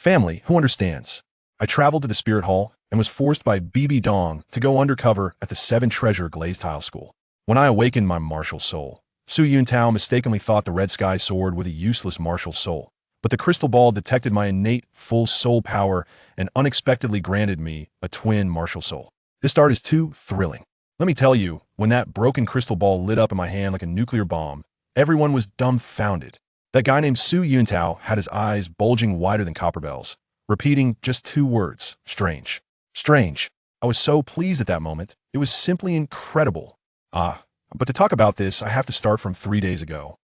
Family, who understands? I traveled to the Spirit Hall and was forced by Bibi Dong to go undercover at the 7-treasure Glazed tile school. When I awakened my martial soul, Su Yuntao mistakenly thought the red sky sword was a useless martial soul, but the crystal ball detected my innate full soul power and unexpectedly granted me a twin martial soul. This start is too thrilling. Let me tell you, when that broken crystal ball lit up in my hand like a nuclear bomb, everyone was dumbfounded. That guy named Su Yuntao had his eyes bulging wider than copper bells, repeating just 2 words, strange. Strange. I was so pleased at that moment. It was simply incredible. But to talk about this, I have to start from 3 days ago.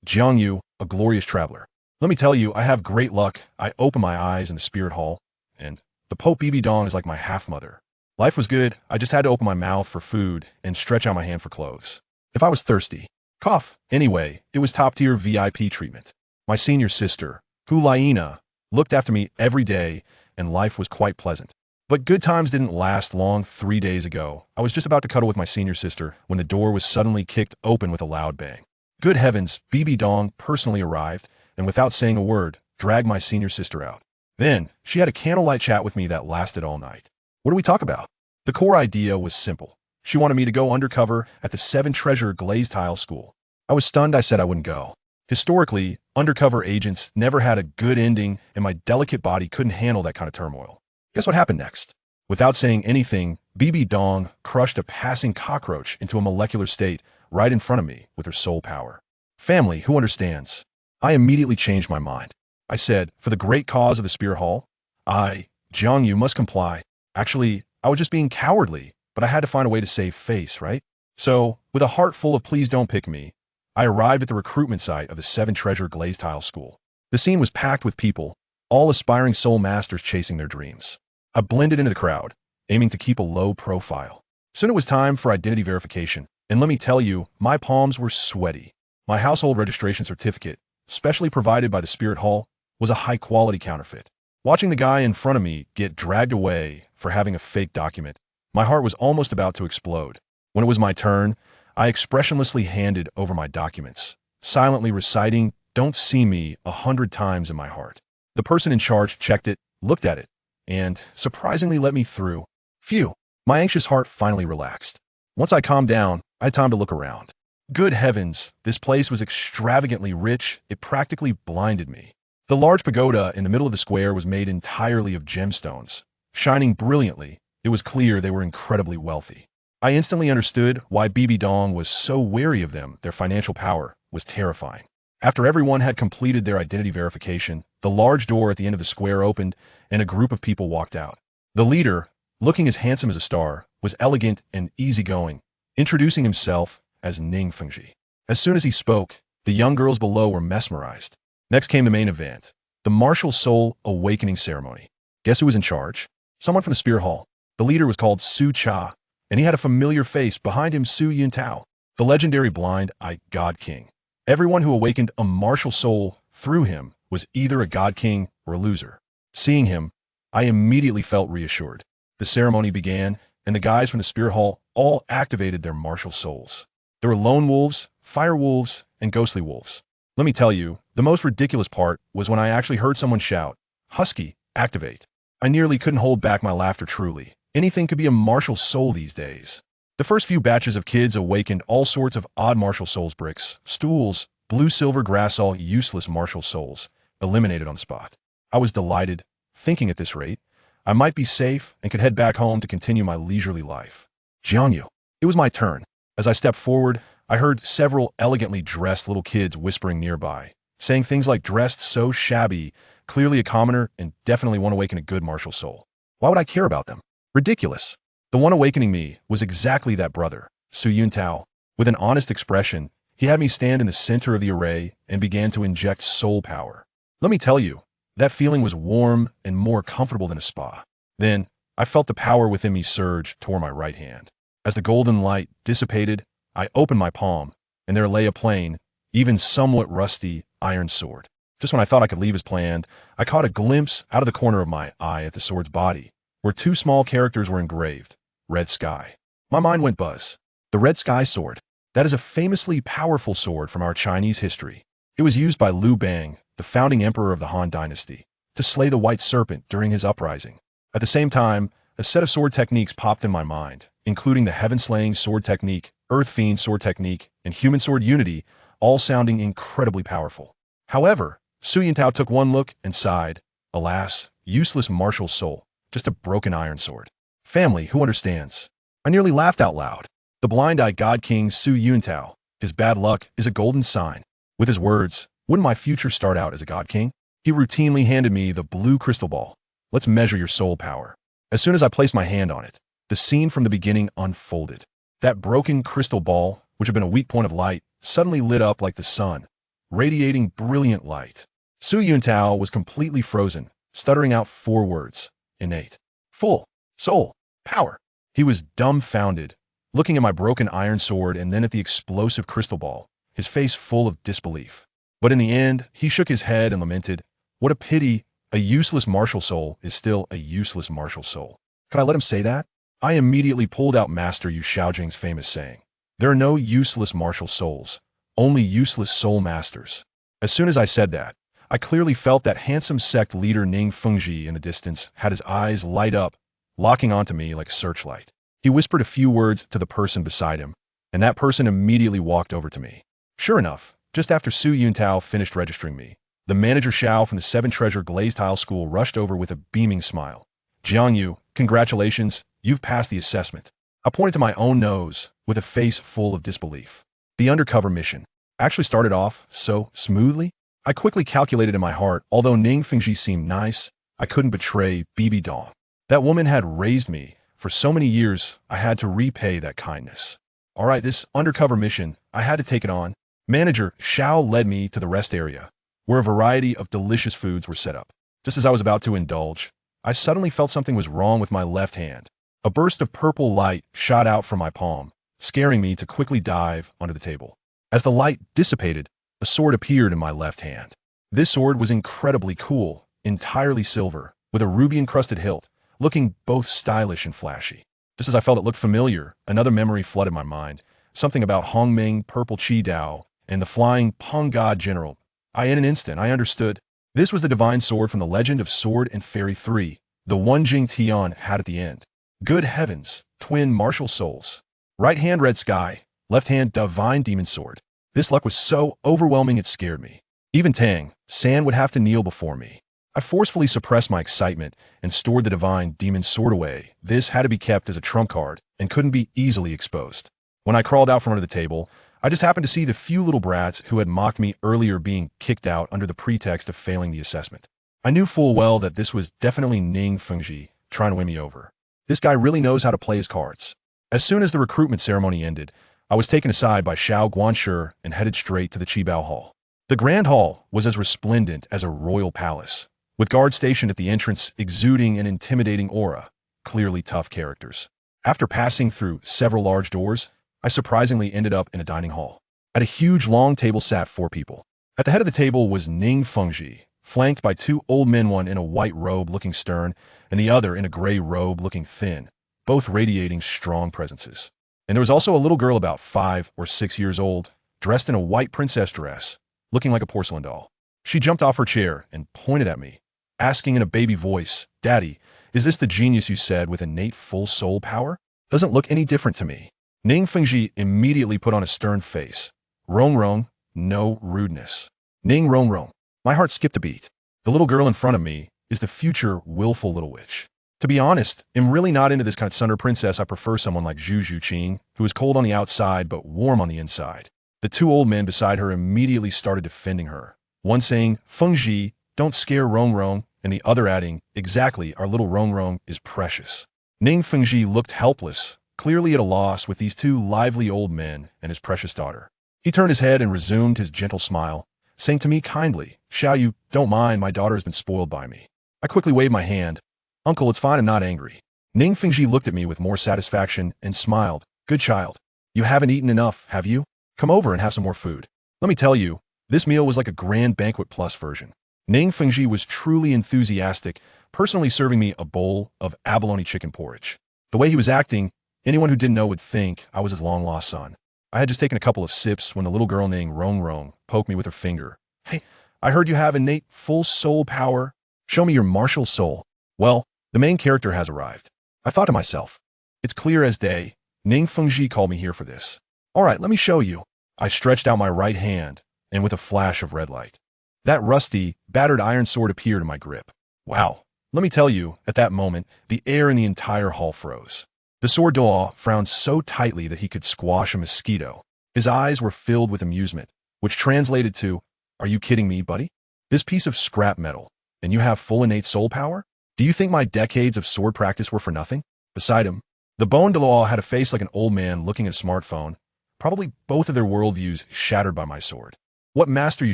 Jiang Yu, a glorious traveler. Let me tell you, I have great luck. I open my eyes in the Spirit Hall, and the Pope Bibi Dong is like my half-mother. Life was good. I just had to open my mouth for food and stretch out my hand for clothes. If I was thirsty, cough. Anyway, it was top-tier VIP treatment. My senior sister, Hulaina, looked after me every day, and life was quite pleasant. But good times didn't last long. 3 days ago, I was just about to cuddle with my senior sister when the door was suddenly kicked open with a loud bang. Good heavens, Bibi Dong personally arrived, and without saying a word, dragged my senior sister out. Then, she had a candlelight chat with me that lasted all night. What do we talk about? The core idea was simple. She wanted me to go undercover at the 7-treasure Glazed tile school. I was stunned. I said I wouldn't go. Historically, undercover agents never had a good ending, and my delicate body couldn't handle that kind of turmoil. Guess what happened next? Without saying anything, Bibi Dong crushed a passing cockroach into a molecular state right in front of me with her soul power. Family, who understands? I immediately changed my mind. I said, for the great cause of the Spirit Hall, JiangYu must comply. Actually, I was just being cowardly, but I had to find a way to save face, right? So, with a heart full of please don't pick me, I arrived at the recruitment site of the 7-treasure Glazed tile school. The scene was packed with people, all aspiring soul masters chasing their dreams. I blended into the crowd, aiming to keep a low profile. Soon it was time for identity verification, and let me tell you, my palms were sweaty. My household registration certificate, specially provided by the Spirit Hall, was a high-quality counterfeit. Watching the guy in front of me get dragged away for having a fake document, my heart was almost about to explode. When it was my turn, I expressionlessly handed over my documents, silently reciting, "Don't see me," 100 times in my heart. The person in charge checked it, looked at it, and surprisingly let me through. Phew, my anxious heart finally relaxed. Once I calmed down, I had time to look around. Good heavens, this place was extravagantly rich. It practically blinded me. The large pagoda in the middle of the square was made entirely of gemstones. Shining brilliantly, it was clear they were incredibly wealthy. I instantly understood why Bibi Dong was so wary of them. Their financial power was terrifying. After everyone had completed their identity verification, the large door at the end of the square opened, and a group of people walked out. The leader, looking as handsome as a star, was elegant and easygoing, introducing himself as Ning Fengji. As soon as he spoke, the young girls below were mesmerized. Next came the main event, the martial soul awakening ceremony. Guess who was in charge? Someone from the Spirit Hall. The leader was called Su Cha, and he had a familiar face. Behind him, Su Yuntao, the legendary blind-eyed God King. Everyone who awakened a martial soul through him was either a God King or a loser. Seeing him, I immediately felt reassured. The ceremony began, and the guys from the Spirit Hall all activated their martial souls. There were lone wolves, fire wolves, and ghostly wolves. Let me tell you, the most ridiculous part was when I actually heard someone shout, "Husky, activate." I nearly couldn't hold back my laughter. Truly, anything could be a martial soul these days. The first few batches of kids awakened all sorts of odd martial souls: bricks, stools, blue silver grass, all useless martial souls, eliminated on the spot. I was delighted, thinking at this rate, I might be safe and could head back home to continue my leisurely life. JiangYu. It was my turn. As I stepped forward, I heard several elegantly dressed little kids whispering nearby, saying things like "dressed so shabby, clearly a commoner, and definitely won't awaken a good martial soul." Why would I care about them? Ridiculous. The one awakening me was exactly that brother, Su Yuntao. With an honest expression, he had me stand in the center of the array and began to inject soul power. Let me tell you, that feeling was warm and more comfortable than a spa. Then, I felt the power within me surge toward my right hand. As the golden light dissipated, I opened my palm, and there lay a plain, even somewhat rusty, iron sword. Just when I thought I could leave as planned, I caught a glimpse out of the corner of my eye at the sword's body, where 2 small characters were engraved: Red Sky. My mind went buzz. The Red Sky Sword. That is a famously powerful sword from our Chinese history. It was used by Liu Bang, the founding emperor of the Han Dynasty, to slay the white serpent during his uprising. At the same time, a set of sword techniques popped in my mind, including the Heaven-Slaying Sword Technique, Earth Fiend Sword Technique, and Human Sword Unity, all sounding incredibly powerful. However, Su Yintao took one look and sighed. Alas, useless martial soul, just a broken iron sword. Family, who understands? I nearly laughed out loud. The blind-eyed God King Su Yintao, his bad luck is a golden sign. With his words, wouldn't my future start out as a God King? He routinely handed me the blue crystal ball. Let's measure your soul power. As soon as I placed my hand on it, the scene from the beginning unfolded. That broken crystal ball, which had been a weak point of light, suddenly lit up like the sun, radiating brilliant light. Su Yintao was completely frozen, stuttering out 4 words. Innate. Full. Soul. Power. He was dumbfounded, looking at my broken iron sword and then at the explosive crystal ball, his face full of disbelief. But in the end, he shook his head and lamented, "What a pity, a useless martial soul is still a useless martial soul." Could I let him say that? I immediately pulled out Master Yu Shaojing's famous saying, "There are no useless martial souls, only useless soul masters." As soon as I said that, I clearly felt that handsome sect leader Ning Fengji in the distance had his eyes light up, locking onto me like a searchlight. He whispered a few words to the person beside him, and that person immediately walked over to me. Sure enough, just after Su Yintao finished registering me, the manager Xiao from the 7 Treasure Glazed Tile School rushed over with a beaming smile. "JiangYu, congratulations, you've passed the assessment." I pointed to my own nose with a face full of disbelief. The undercover mission actually started off so smoothly. I quickly calculated in my heart, although Ning Fengji seemed nice, I couldn't betray Bibi Dong. That woman had raised me for so many years, I had to repay that kindness. All right, this undercover mission, I had to take it on. Manager Xiao led me to the rest area, where a variety of delicious foods were set up. Just as I was about to indulge, I suddenly felt something was wrong with my left hand. A burst of purple light shot out from my palm, scaring me to quickly dive onto the table. As the light dissipated, a sword appeared in my left hand. This sword was incredibly cool, entirely silver, with a ruby-encrusted hilt, looking both stylish and flashy. Just as I felt it looked familiar, another memory flooded my mind, something about Hongming, Purple Chi Dao, and the flying Peng God General. In an instant, I understood. This was the divine sword from the Legend of Sword and Fairy 3, the one Jing Tian had at the end. Good heavens, twin martial souls. Right hand red sky, left hand divine demon sword. This luck was so overwhelming it scared me. Even Tang, San would have to kneel before me. I forcefully suppressed my excitement and stored the divine demon sword away. This had to be kept as a trump card and couldn't be easily exposed. When I crawled out from under the table, I just happened to see the few little brats who had mocked me earlier being kicked out under the pretext of failing the assessment. I knew full well that this was definitely Ning Fengji trying to win me over. This guy really knows how to play his cards. As soon as the recruitment ceremony ended, I was taken aside by Xiao Guanshi and headed straight to the Qibao Hall. The Grand Hall was as resplendent as a royal palace, with guards stationed at the entrance exuding an intimidating aura, clearly tough characters. After passing through several large doors, I surprisingly ended up in a dining hall. At a huge long table sat 4 people. At the head of the table was Ning Fengji, flanked by 2 old men, one in a white robe looking stern, and the other in a gray robe looking thin, both radiating strong presences. And there was also a little girl about 5 or 6 years old, dressed in a white princess dress, looking like a porcelain doll. She jumped off her chair and pointed at me, asking in a baby voice, "Daddy, is this the genius you said with innate full soul power? Doesn't look any different to me." Ning Fengji immediately put on a stern face. "Rong Rong, no rudeness." "Ning Rong Rong." My heart skipped a beat. The little girl in front of me is the future willful little witch. To be honest, I'm really not into this kind of Sunder princess. I prefer someone like Zhu Zhuqing, who is cold on the outside but warm on the inside. The 2 old men beside her immediately started defending her, one saying, "Fengji, don't scare Rong Rong," and the other adding, "Exactly, our little Rong Rong is precious." Ning Fengji looked helpless, clearly at a loss with these 2 lively old men and his precious daughter. He turned his head and resumed his gentle smile, saying to me kindly, "Xiaoyu, don't mind, my daughter has been spoiled by me." I quickly waved my hand. "Uncle, it's fine, I'm not angry." Ning Fengji looked at me with more satisfaction and smiled. "Good child. You haven't eaten enough, have you? Come over and have some more food. Let me tell you, this meal was like a grand banquet plus version." Ning Fengji was truly enthusiastic, personally serving me a bowl of abalone chicken porridge. The way he was acting, anyone who didn't know would think I was his long-lost son. I had just taken a couple of sips when the little girl named Rong Rong poked me with her finger. "Hey, I heard you have innate full soul power." Show me your martial soul. Well, the main character has arrived. I thought to myself, it's clear as day. Ning Fengji called me here for this. All right, let me show you. I stretched out my right hand, and with a flash of red light, that rusty, battered iron sword appeared in my grip. Wow. Let me tell you, at that moment, the air in the entire hall froze. The sword Douluo frowned so tightly that he could squash a mosquito. His eyes were filled with amusement, which translated to, "Are you kidding me, buddy? This piece of scrap metal, and you have full innate soul power? Do you think my decades of sword practice were for nothing?" Beside him, the bone Douluo had a face like an old man looking at a smartphone, probably both of their worldviews shattered by my sword. What Master Yu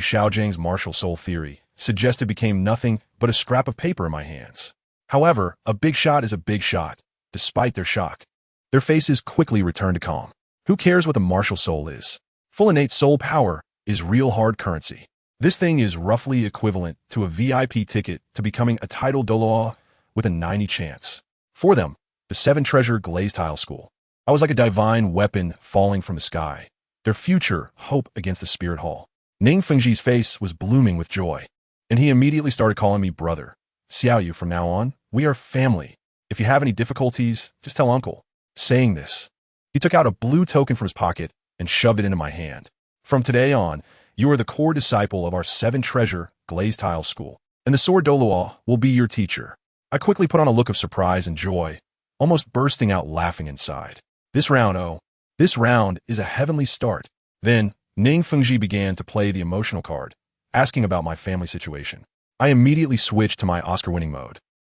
Xiaojing's martial soul theory suggested became nothing but a scrap of paper in my hands. However, a big shot is a big shot, despite their shock. Their faces quickly returned to calm. Who cares what the martial soul is? Full innate soul power is real hard currency. This thing is roughly equivalent to a VIP ticket to becoming a titled Douluo with a 90 chance. For them, the 7-treasure Glazed Tile School, I was like a divine weapon falling from the sky. Their future hope against the spirit hall. Ning Fengji's face was blooming with joy, and he immediately started calling me brother. "Xiaoyu, from now on, we are family. If you have any difficulties, just tell uncle." Saying this, he took out a blue token from his pocket and shoved it into my hand. "From today on, you are the core disciple of our 7-treasure Glazed Tile School, and the sword Douluo will be your teacher." I quickly put on a look of surprise and joy, almost bursting out laughing inside. This round is a heavenly start. Then, Ning Fengji began to play the emotional card, asking about my family situation. I immediately switched to my Oscar-winning mode,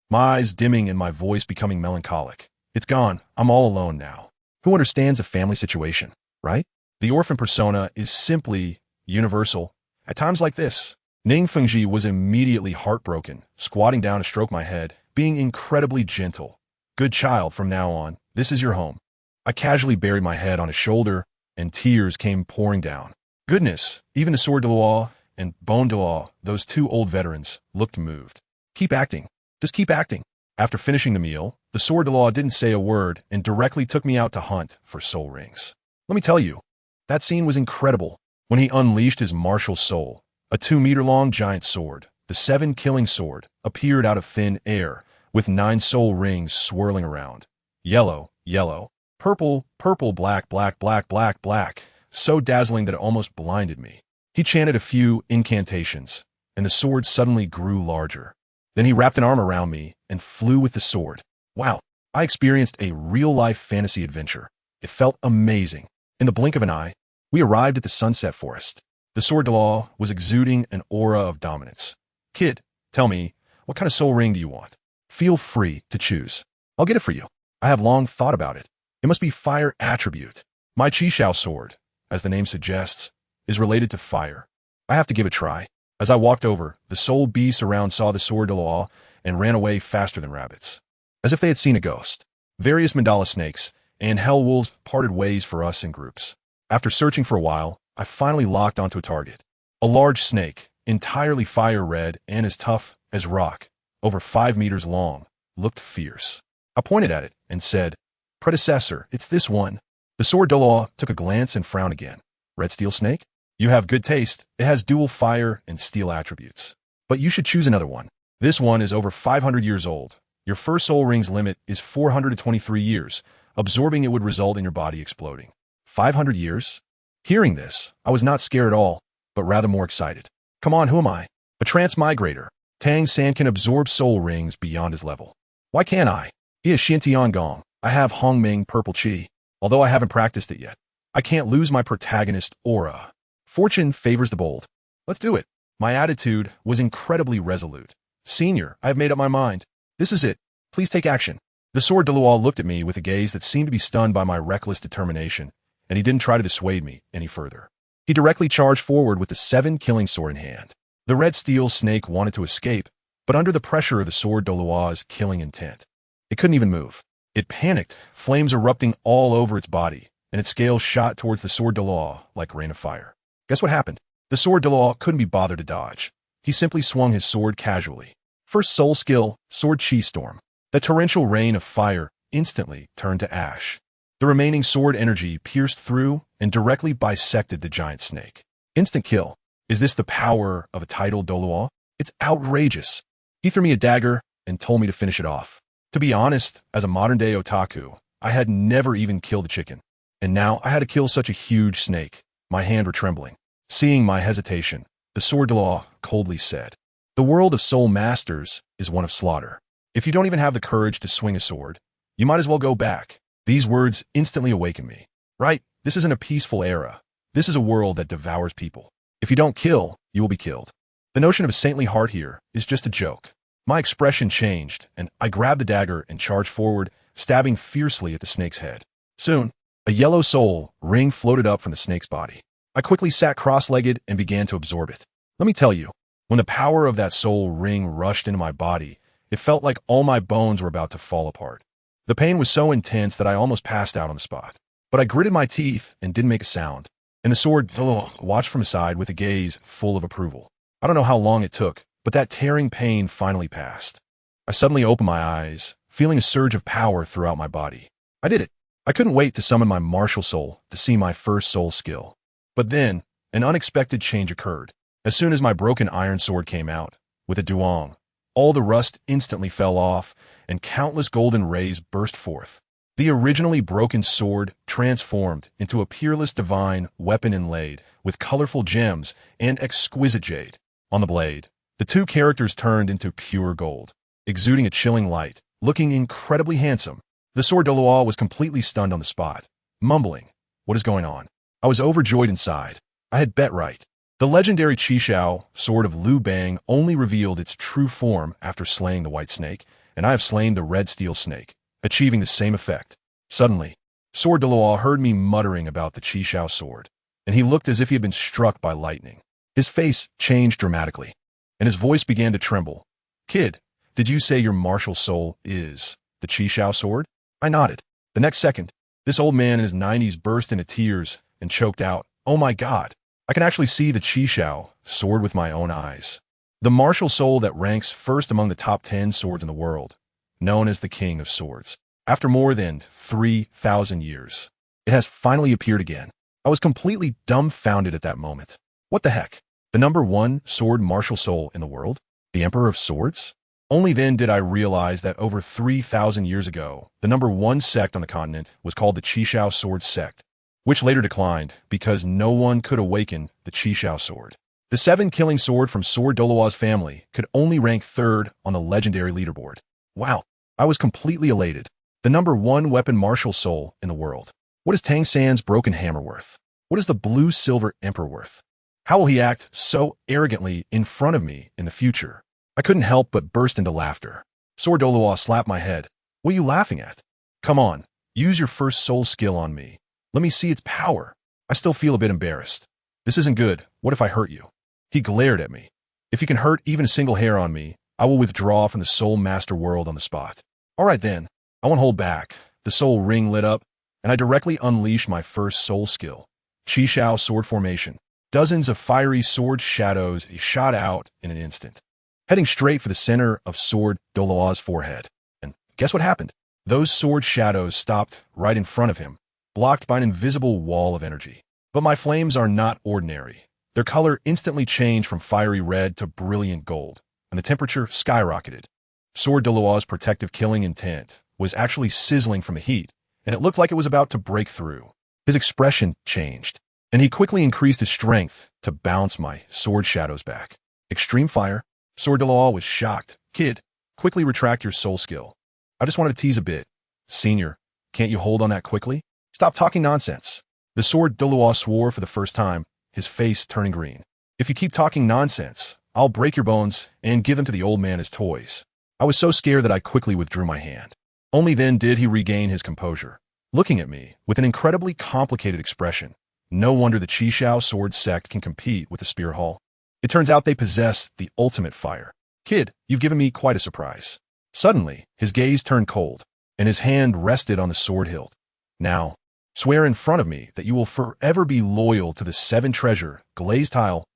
my eyes dimming and my voice becoming melancholic. "It's gone. I'm all alone now. Who understands a family situation, right? The orphan persona is simply universal. At times like this." Ning Fengji was immediately heartbroken, squatting down to stroke my head, being incredibly gentle. "Good child, from now on, this is your home." I casually buried my head on his shoulder, and tears came pouring down. Goodness, even the sword Douluo and bone Douluo, those two old veterans, looked moved. "Keep acting. Just keep acting." After finishing the meal, the sword Douluo didn't say a word and directly took me out to hunt for soul rings. Let me tell you, that scene was incredible. When he unleashed his martial soul, a 2-meter-long giant sword, the 7-killing sword, appeared out of thin air, with 9 soul rings swirling around. Yellow, yellow, purple, purple, black, black, black, black, black, so dazzling that it almost blinded me. He chanted a few incantations, and the sword suddenly grew larger. Then he wrapped an arm around me and flew with the sword. Wow, I experienced a real-life fantasy adventure. It felt amazing. In the blink of an eye, we arrived at the Sunset Forest. The sword Douluo was exuding an aura of dominance. "Kid, tell me, what kind of soul ring do you want? Feel free to choose. I'll get it for you. I have long thought about it. It must be fire attribute. My Chixiao Sword, as the name suggests, is related to fire. I have to give it a try." As I walked over, the soul beasts around saw the sword Douluo and ran away faster than rabbits, as if they had seen a ghost. Various mandala snakes and hell wolves parted ways for us in groups. After searching for a while, I finally locked onto a target. A large snake, entirely fire red and as tough as rock, over 5 meters long, looked fierce. I pointed at it and said, "Predecessor, it's this one." The sword Douluo took a glance and frowned again. "Red steel snake? You have good taste. It has dual fire and steel attributes. But you should choose another one. This one is over 500 years old. Your first soul ring's limit is 423 years. Absorbing it would result in your body exploding." 500 years? Hearing this, I was not scared at all, but rather more excited. Come on, who am I? A transmigrator. Tang San can absorb soul rings beyond his level. Why can't I? He is Xintian Gong. I have Hongming Purple Chi, although I haven't practiced it yet. I can't lose my protagonist aura. Fortune favors the bold. Let's do it. My attitude was incredibly resolute. "Senior, I have made up my mind. This is it. Please take action." The sword Douluo looked at me with a gaze that seemed to be stunned by my reckless determination, and he didn't try to dissuade me any further. He directly charged forward with the 7-killing sword in hand. The red steel snake wanted to escape, but under the pressure of the sword Douluo's killing intent, it couldn't even move. It panicked, flames erupting all over its body, and its scales shot towards the sword Douluo like rain of fire. Guess what happened? The sword Douluo couldn't be bothered to dodge. He simply swung his sword casually. First soul skill, Sword Chi Storm. The torrential rain of fire instantly turned to ash. The remaining sword energy pierced through and directly bisected the giant snake. Instant kill. Is this the power of a titled Douluo? It's outrageous. He threw me a dagger and told me to finish it off. To be honest, as a modern-day otaku, I had never even killed a chicken. And now I had to kill such a huge snake. My hands were trembling. Seeing my hesitation, the sword Douluo coldly said, "The world of soul masters is one of slaughter. If you don't even have the courage to swing a sword, you might as well go back." These words instantly awakened me. Right, this isn't a peaceful era. This is a world that devours people. If you don't kill, you will be killed. The notion of a saintly heart here is just a joke. My expression changed, and I grabbed the dagger and charged forward, stabbing fiercely at the snake's head. Soon, a yellow soul ring floated up from the snake's body. I quickly sat cross-legged and began to absorb it. Let me tell you, when the power of that soul ring rushed into my body, it felt like all my bones were about to fall apart. The pain was so intense that I almost passed out on the spot. But I gritted my teeth and didn't make a sound. And the sword watched from aside with a gaze full of approval. I don't know how long it took, but that tearing pain finally passed. I suddenly opened my eyes, feeling a surge of power throughout my body. I did it. I couldn't wait to summon my martial soul to see my first soul skill. But then, an unexpected change occurred. As soon as my broken iron sword came out, with a duong, all the rust instantly fell off, and countless golden rays burst forth. The originally broken sword transformed into a peerless divine weapon inlaid with colorful gems and exquisite jade. On the blade, the two characters turned into pure gold, exuding a chilling light, looking incredibly handsome. The sword Douluo was completely stunned on the spot, mumbling, "What is going on?" I was overjoyed inside. I had bet right. The legendary Chixiao Sword of Liu Bang only revealed its true form after slaying the white snake, and I have slain the red steel snake, achieving the same effect. Suddenly, Sword Douluo heard me muttering about the Chixiao sword, and he looked as if he had been struck by lightning. His face changed dramatically, and his voice began to tremble. "Kid, did you say your martial soul is the Chixiao sword?" I nodded. The next second, this old man in his 90s burst into tears and choked out, "Oh my God, I can actually see the Chixiao sword with my own eyes. The martial soul that ranks first among the top 10 swords in the world, known as the King of Swords. After more than 3,000 years, it has finally appeared again." I was completely dumbfounded at that moment. What the heck? The #1 sword martial soul in the world? The Emperor of Swords? Only then did I realize that over 3,000 years ago, the #1 sect on the continent was called the Chixiao Sword sect, which later declined because no one could awaken the Chixiao Sword. The 7-killing sword from Sword Douluo's family could only rank 3rd on the legendary leaderboard. Wow, I was completely elated. The #1 weapon martial soul in the world. What is Tang San's broken hammer worth? What is the blue-silver emperor worth? How will he act so arrogantly in front of me in the future? I couldn't help but burst into laughter. Sword Douluo slapped my head. "What are you laughing at? Come on, use your first soul skill on me. Let me see its power." I still feel a bit embarrassed. "This isn't good. What if I hurt you?" He glared at me. "If you can hurt even a single hair on me, I will withdraw from the Soul Master world on the spot." All right then, I won't hold back. The soul ring lit up, and I directly unleashed my first soul skill, Chixiao Sword Formation. Dozens of fiery sword shadows shot out in an instant, heading straight for the center of Sword Douluo's forehead. And guess what happened? Those sword shadows stopped right in front of him, blocked by an invisible wall of energy. But my flames are not ordinary. Their color instantly changed from fiery red to brilliant gold, and the temperature skyrocketed. Sword Douluo's protective killing intent was actually sizzling from the heat, and it looked like it was about to break through. His expression changed, and he quickly increased his strength to bounce my sword shadows back. Extreme fire. Sword Douluo was shocked. "Kid, quickly retract your soul skill." I just wanted to tease a bit. "Senior, can't you hold on that quickly? Stop talking nonsense." The Sword Douluo swore for the first time, his face turning green. "If you keep talking nonsense, I'll break your bones and give them to the old man as toys." I was so scared that I quickly withdrew my hand. Only then did he regain his composure, looking at me with an incredibly complicated expression. No wonder the Chixiao Sword sect can compete with the Spear Hall. It turns out they possess the ultimate fire. "Kid, you've given me quite a surprise." Suddenly, his gaze turned cold, and his hand rested on the sword hilt. "Now, swear in front of me that you will forever be loyal to the 7-treasure Glazed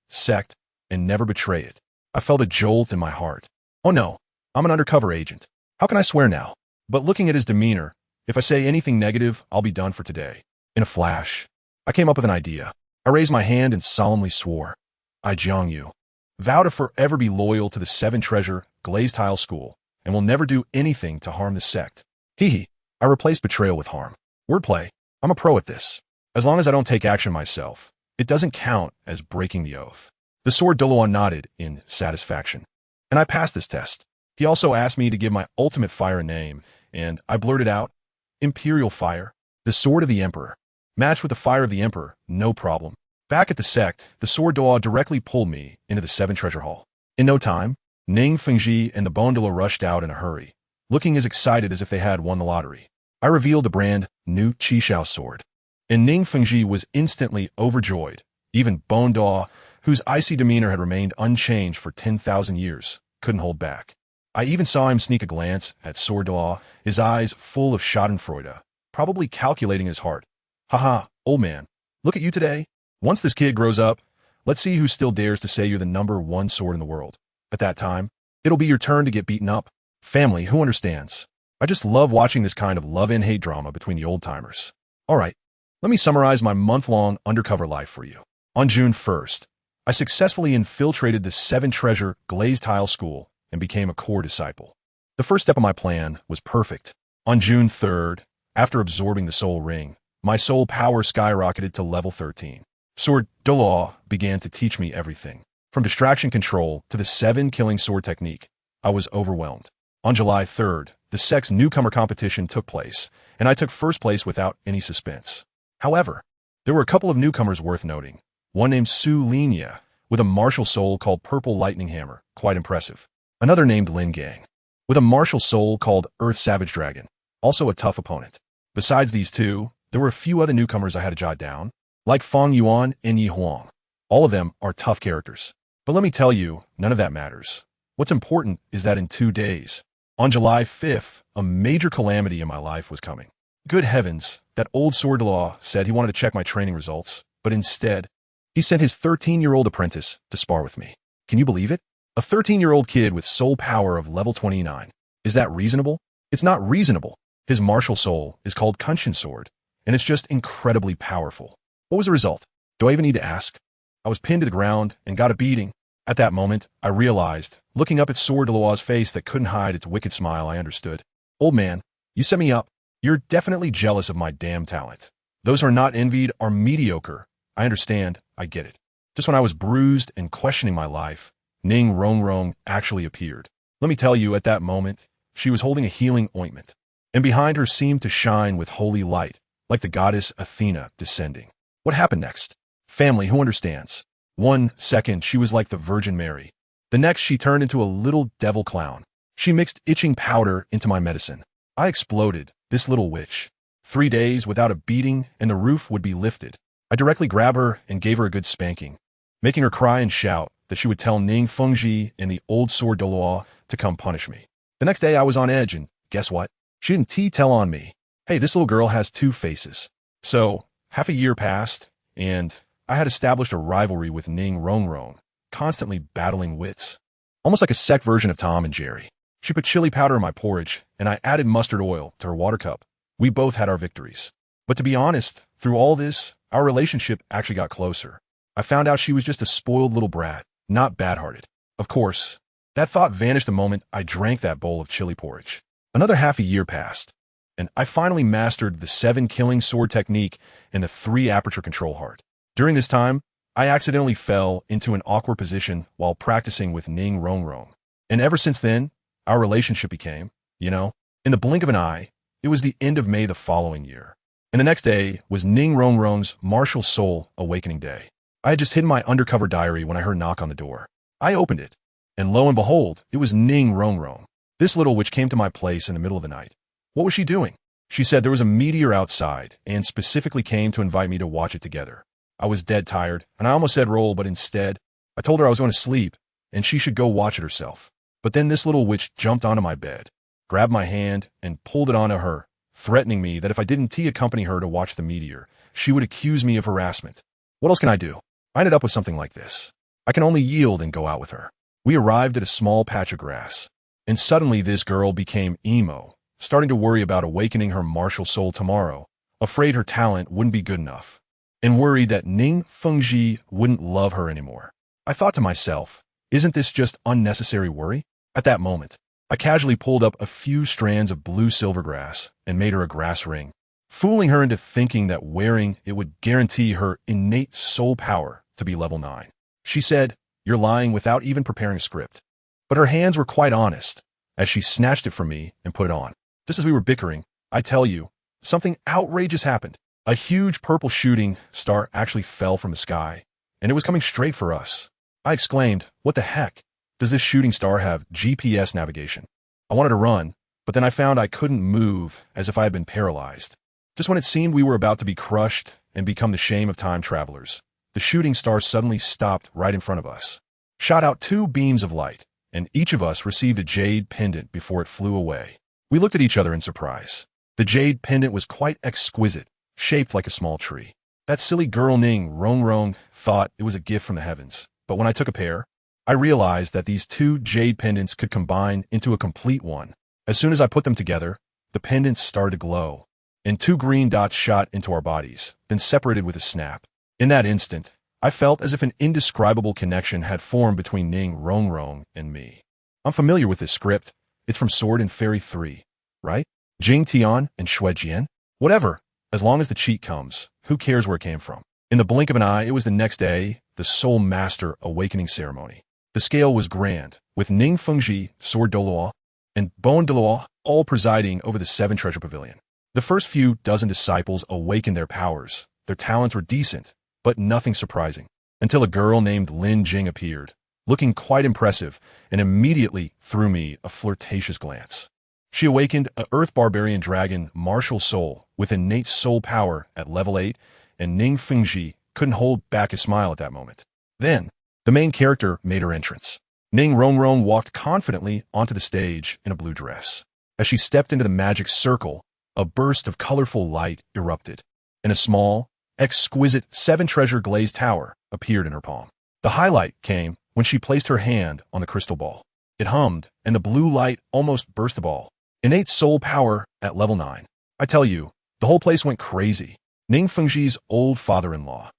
sect and never betray it." I felt a jolt in my heart. Oh no, I'm an undercover agent. How can I swear now? But looking at his demeanor, if I say anything negative, I'll be done for today. In a flash, I came up with an idea. I raised my hand and solemnly swore. I, JiangYu, vow to forever be loyal to the 7-treasure Glazed Tile School and will never do anything to harm the sect. Hee hee. I replaced betrayal with harm. Wordplay. I'm a pro at this. As long as I don't take action myself, it doesn't count as breaking the oath. The sword Douluo nodded in satisfaction. And I passed this test. He also asked me to give my ultimate fire a name, and I blurted out, Imperial Fire, the sword of the Emperor. Matched with the fire of the Emperor, no problem. Back at the sect, the sword Douluo directly pulled me into the 7 treasure hall. In no time, Ning Fengji and the Bone Douluo rushed out in a hurry, looking as excited as if they had won the lottery. I revealed the brand new Chixiao Sword, and Ning Fengji was instantly overjoyed. Even Bone Douluo, whose icy demeanor had remained unchanged for 10,000 years, couldn't hold back. I even saw him sneak a glance at Sword Douluo, his eyes full of schadenfreude, probably calculating his heart. Haha, old man, look at you today. Once this kid grows up, let's see who still dares to say you're the #1 sword in the world. At that time, it'll be your turn to get beaten up. Family, who understands? I just love watching this kind of love and hate drama between the old-timers. Alright, let me summarize my month-long undercover life for you. On June 1st, I successfully infiltrated the 7-treasure Glazed Tile School and became a core disciple. The first step of my plan was perfect. On June 3rd, after absorbing the soul ring, my soul power skyrocketed to level 13. Sword Douluo began to teach me everything. From distraction control to the 7-killing sword technique, I was overwhelmed. On July 3rd, the sect's newcomer competition took place, and I took first place without any suspense. However, there were a couple of newcomers worth noting. One named Su Linya, with a martial soul called Purple Lightning Hammer, quite impressive. Another named Lin Gang, with a martial soul called Earth Savage Dragon, also a tough opponent. Besides these two, there were a few other newcomers I had to jot down, like Fang Yuan and Yi Huang. All of them are tough characters. But let me tell you, none of that matters. What's important is that in 2 days, on July 5th, a major calamity in my life was coming. Good heavens, that old sword Douluo said he wanted to check my training results, but instead, he sent his 13-year-old apprentice to spar with me. Can you believe it? A 13-year-old kid with soul power of level 29. Is that reasonable? It's not reasonable. His martial soul is called Chixiao Sword, and it's just incredibly powerful. What was the result? Do I even need to ask? I was pinned to the ground and got a beating. At that moment, I realized, looking up at Sword Douluo's face that couldn't hide its wicked smile, I understood. Old man, you set me up. You're definitely jealous of my damn talent. Those who are not envied are mediocre. I understand. I get it. Just when I was bruised and questioning my life, Ning Rongrong actually appeared. Let me tell you, at that moment, she was holding a healing ointment, and behind her seemed to shine with holy light, like the goddess Athena descending. What happened next? Family, who understands? 1 second, she was like the Virgin Mary. The next, she turned into a little devil clown. She mixed itching powder into my medicine. I exploded, this little witch. 3 days without a beating, and the roof would be lifted. I directly grabbed her and gave her a good spanking, making her cry and shout that she would tell Ning Fengji and the old sword Douluo to come punish me. The next day, I was on edge, and guess what? She didn't tell on me. Hey, this little girl has 2 faces. So, half a year passed, and I had established a rivalry with Ning Rongrong, constantly battling wits. Almost like a sect version of Tom and Jerry. She put chili powder in my porridge, and I added mustard oil to her water cup. We both had our victories. But to be honest, through all this, our relationship actually got closer. I found out she was just a spoiled little brat, not bad-hearted. Of course, that thought vanished the moment I drank that bowl of chili porridge. Another half a year passed, and I finally mastered the 7-killing sword technique and the 3 aperture control heart. During this time, I accidentally fell into an awkward position while practicing with Ning Rongrong. And ever since then, our relationship became, in the blink of an eye, it was the end of May the following year. And the next day was Ning Rongrong's martial soul awakening day. I had just hidden my undercover diary when I heard a knock on the door. I opened it, and lo and behold, it was Ning Rongrong. This little witch came to my place in the middle of the night. What was she doing? She said there was a meteor outside and specifically came to invite me to watch it together. I was dead tired, and I almost said roll, but instead, I told her I was going to sleep, and she should go watch it herself. But then this little witch jumped onto my bed, grabbed my hand, and pulled it onto her, threatening me that if I didn't accompany her to watch the meteor, she would accuse me of harassment. What else can I do? I ended up with something like this. I can only yield and go out with her. We arrived at a small patch of grass, and suddenly this girl became emo, starting to worry about awakening her martial soul tomorrow, afraid her talent wouldn't be good enough, and worried that Ning Fengji wouldn't love her anymore. I thought to myself, isn't this just unnecessary worry? At that moment, I casually pulled up a few strands of blue silvergrass and made her a grass ring, fooling her into thinking that wearing it would guarantee her innate soul power to be level 9. She said, "You're lying," without even preparing a script. But her hands were quite honest as she snatched it from me and put it on. Just as we were bickering, I tell you, something outrageous happened. A huge purple shooting star actually fell from the sky, and it was coming straight for us. I exclaimed, "What the heck? Does this shooting star have GPS navigation?" I wanted to run, but then I found I couldn't move, as if I had been paralyzed. Just when it seemed we were about to be crushed and become the shame of time travelers, the shooting star suddenly stopped right in front of us, shot out 2 beams of light, and each of us received a jade pendant before it flew away. We looked at each other in surprise. The jade pendant was quite exquisite, shaped like a small tree. That silly girl Ning Rongrong thought it was a gift from the heavens, but when I took a pair, I realized that these 2 jade pendants could combine into a complete one. As soon as I put them together, the pendants started to glow, and 2 green dots shot into our bodies, then separated with a snap. In that instant, I felt as if an indescribable connection had formed between Ning Rongrong and me. I'm familiar with this script. It's from Sword and Fairy 3, right? Jing Tian and Shui Jian? Whatever. As long as the cheat comes, who cares where it came from? In the blink of an eye, it was the next day, the Soul Master Awakening ceremony. The scale was grand, with Ning Fengji, Sword Douluo, and Bon Douluo all presiding over the 7 treasure pavilion. The first few dozen disciples awakened their powers. Their talents were decent, but nothing surprising, until a girl named Lin Jing appeared, looking quite impressive, and immediately threw me a flirtatious glance. She awakened a Earth Barbarian Dragon martial soul with innate soul power at level 8, and Ning Fengji couldn't hold back a smile at that moment. Then, the main character made her entrance. Ning Rongrong walked confidently onto the stage in a blue dress. As she stepped into the magic circle, a burst of colorful light erupted, and a small, exquisite 7-treasure glazed tower appeared in her palm. The highlight came when she placed her hand on the crystal ball. It hummed, and the blue light almost burst the ball. Innate soul power at level 9. I tell you, the whole place went crazy. Ning Fengji's old father-in-law,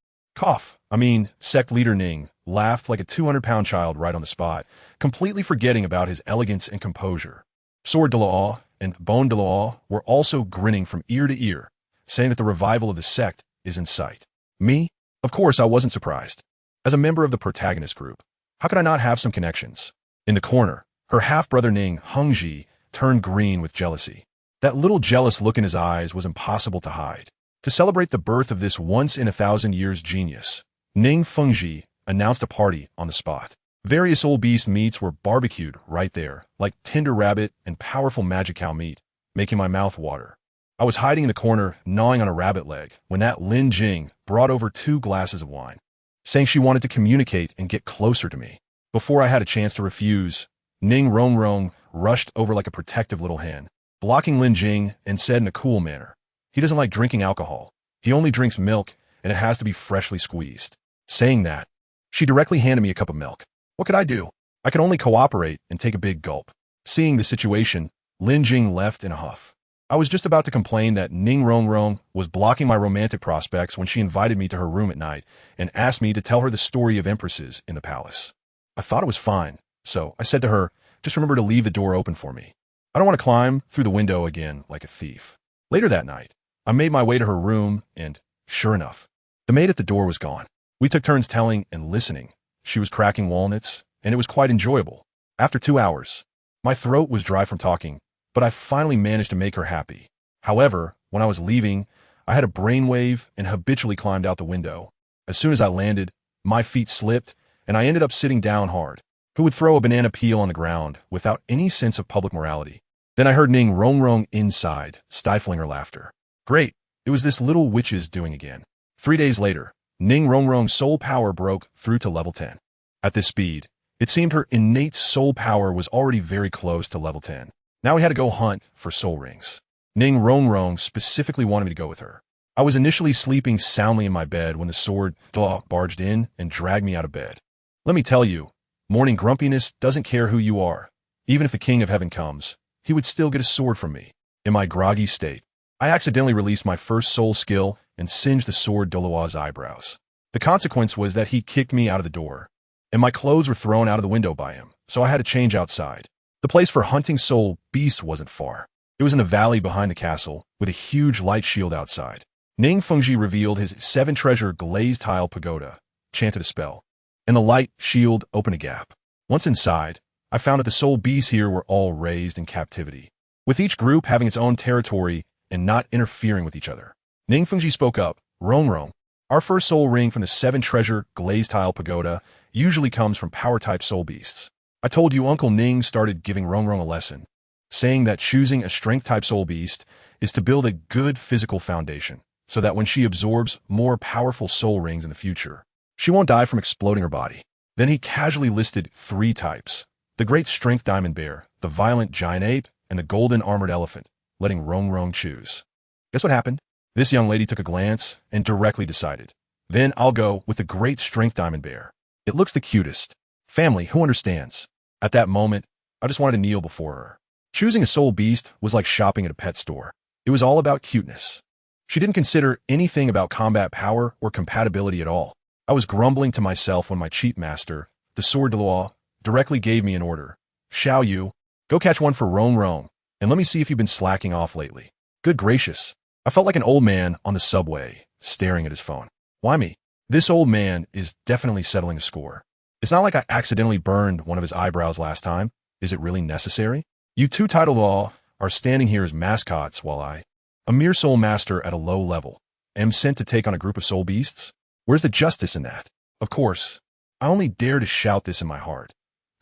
sect leader Ning, laughed like a 200-pound child right on the spot, completely forgetting about his elegance and composure. Sword Douluo and Bon Douluo were also grinning from ear to ear, saying that the revival of the sect is in sight. Me? Of course I wasn't surprised. As a member of the protagonist group, how could I not have some connections? In the corner, her half-brother Ning Hengji turned green with jealousy. That little jealous look in his eyes was impossible to hide. To celebrate the birth of this once-in-a-thousand-years genius, Ning Fengji announced a party on the spot. Various old beast meats were barbecued right there, like tender rabbit and powerful magic cow meat, making my mouth water. I was hiding in the corner, gnawing on a rabbit leg, when that Lin Jing brought over 2 glasses of wine, saying she wanted to communicate and get closer to me. Before I had a chance to refuse, Ning Rongrong rushed over like a protective little hen, blocking Lin Jing, and said in a cool manner, "He doesn't like drinking alcohol. He only drinks milk, and it has to be freshly squeezed." Saying that, she directly handed me a cup of milk. What could I do? I could only cooperate and take a big gulp. Seeing the situation, Lin Jing left in a huff. I was just about to complain that Ning Rongrong was blocking my romantic prospects when she invited me to her room at night and asked me to tell her the story of empresses in the palace. I thought it was fine, so I said to her, "Just remember to leave the door open for me. I don't want to climb through the window again like a thief." Later that night, I made my way to her room, and sure enough, the maid at the door was gone. We took turns telling and listening. She was cracking walnuts, and it was quite enjoyable. After 2 hours, my throat was dry from talking, but I finally managed to make her happy. However, when I was leaving, I had a brainwave and habitually climbed out the window. As soon as I landed, my feet slipped, and I ended up sitting down hard. Who would throw a banana peel on the ground without any sense of public morality? Then I heard Ning Rongrong inside, stifling her laughter. Great, it was this little witch's doing again. 3 days later, Ning Rongrong's soul power broke through to level 10. At this speed, it seemed her innate soul power was already very close to level 10. Now we had to go hunt for soul rings. Ning Rongrong specifically wanted me to go with her. I was initially sleeping soundly in my bed when the sword barged in and dragged me out of bed. Let me tell you, morning grumpiness doesn't care who you are. Even if the King of Heaven comes, he would still get a sword from me. In my groggy state, I accidentally released my first soul skill and singed the sword Douluo's eyebrows. The consequence was that he kicked me out of the door, and my clothes were thrown out of the window by him, so I had to change outside. The place for hunting soul beasts wasn't far. It was in the valley behind the castle, with a huge light shield outside. Ning Fengji revealed his 7-treasure glazed tile pagoda, chanted a spell, and the light shield opened a gap. Once inside, I found that the soul beasts here were all raised in captivity, with each group having its own territory and not interfering with each other. Ning Fengji spoke up, Rong Rong, our first soul ring from the 7-treasure glazed tile pagoda usually comes from power-type soul beasts. I told you Uncle Ning started giving Rong Rong a lesson, saying that choosing a strength-type soul beast is to build a good physical foundation, so that when she absorbs more powerful soul rings in the future, she won't die from exploding her body. Then he casually listed 3 types: the great strength diamond bear, the violent giant ape, and the golden armored elephant, letting Rong Rong choose. Guess what happened? This young lady took a glance and directly decided. Then I'll go with the great strength diamond bear. It looks the cutest. Family, who understands? At that moment, I just wanted to kneel before her. Choosing a soul beast was like shopping at a pet store. It was all about cuteness. She didn't consider anything about combat power or compatibility at all. I was grumbling to myself when my cheat master, the sword Douluo, directly gave me an order. Xiao Yu, go catch one for Rong Rong, and let me see if you've been slacking off lately. Good gracious. I felt like an old man on the subway, staring at his phone. Why me? This old man is definitely settling a score. It's not like I accidentally burned one of his eyebrows last time. Is it really necessary? You two title law are standing here as mascots while I, a mere soul master at a low level, am sent to take on a group of soul beasts? Where's the justice in that? Of course, I only dare to shout this in my heart.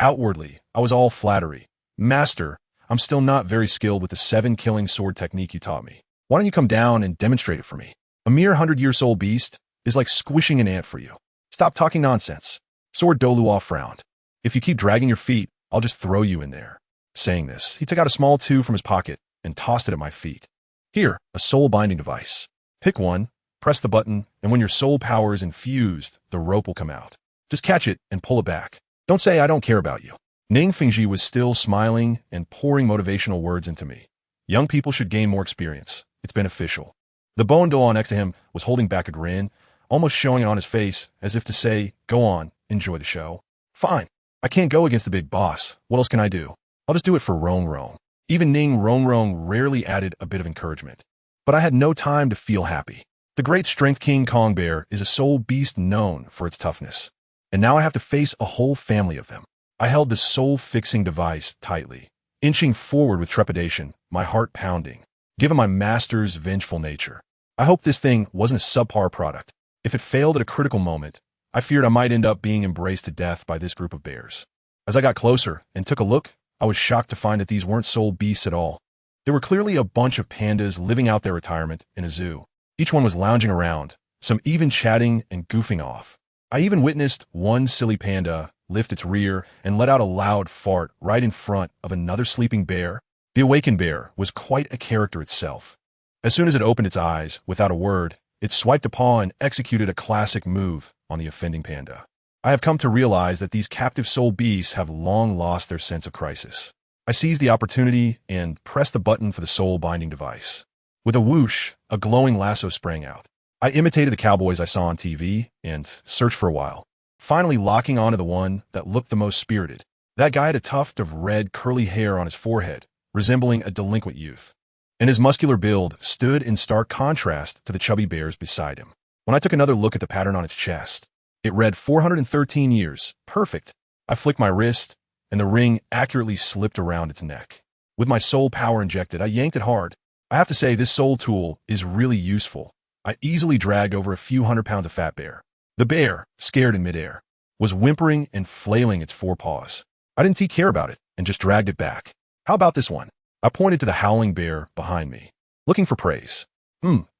Outwardly, I was all flattery. Master, I'm still not very skilled with the 7-killing sword technique you taught me. Why don't you come down and demonstrate it for me? A mere 100-year soul beast is like squishing an ant for you. Stop talking nonsense. Sword Douluo frowned. If you keep dragging your feet, I'll just throw you in there. Saying this, he took out a small tube from his pocket and tossed it at my feet. Here, a soul binding device. Pick one, press the button, and when your soul power is infused, the rope will come out. Just catch it and pull it back. Don't say I don't care about you. Ning Fengji was still smiling and pouring motivational words into me. Young people should gain more experience. It's beneficial. The Bone Doll next to him was holding back a grin, almost showing it on his face as if to say, go on, enjoy the show. Fine. I can't go against the big boss. What else can I do? I'll just do it for Rong Rong. Even Ning Rong Rong rarely added a bit of encouragement. But I had no time to feel happy. The great strength King Kong Bear is a soul beast known for its toughness. And now I have to face a whole family of them. I held the soul-fixing device tightly, inching forward with trepidation, my heart pounding, given my master's vengeful nature. I hoped this thing wasn't a subpar product. If it failed at a critical moment, I feared I might end up being embraced to death by this group of bears. As I got closer and took a look, I was shocked to find that these weren't soul beasts at all. They were clearly a bunch of pandas living out their retirement in a zoo. Each one was lounging around, some even chatting and goofing off. I even witnessed one silly panda lift its rear and let out a loud fart right in front of another sleeping bear. The awakened bear was quite a character itself. As soon as it opened its eyes, without a word, it swiped a paw and executed a classic move on the offending panda. I have come to realize that these captive soul beasts have long lost their sense of crisis. I seized the opportunity and pressed the button for the soul binding device. With a whoosh, a glowing lasso sprang out. I imitated the cowboys I saw on TV and searched for a while, finally locking onto the one that looked the most spirited. That guy had a tuft of red curly hair on his forehead, resembling a delinquent youth, and his muscular build stood in stark contrast to the chubby bears beside him. When I took another look at the pattern on its chest, it read 413 years. Perfect. I flicked my wrist, and the ring accurately slipped around its neck. With my soul power injected, I yanked it hard. I have to say, this soul tool is really useful. I easily dragged over a few 100 pounds of fat bear. The bear, scared in midair, was whimpering and flailing its forepaws. I didn't take care about it and just dragged it back. How about this one? I pointed to the howling bear behind me, looking for praise.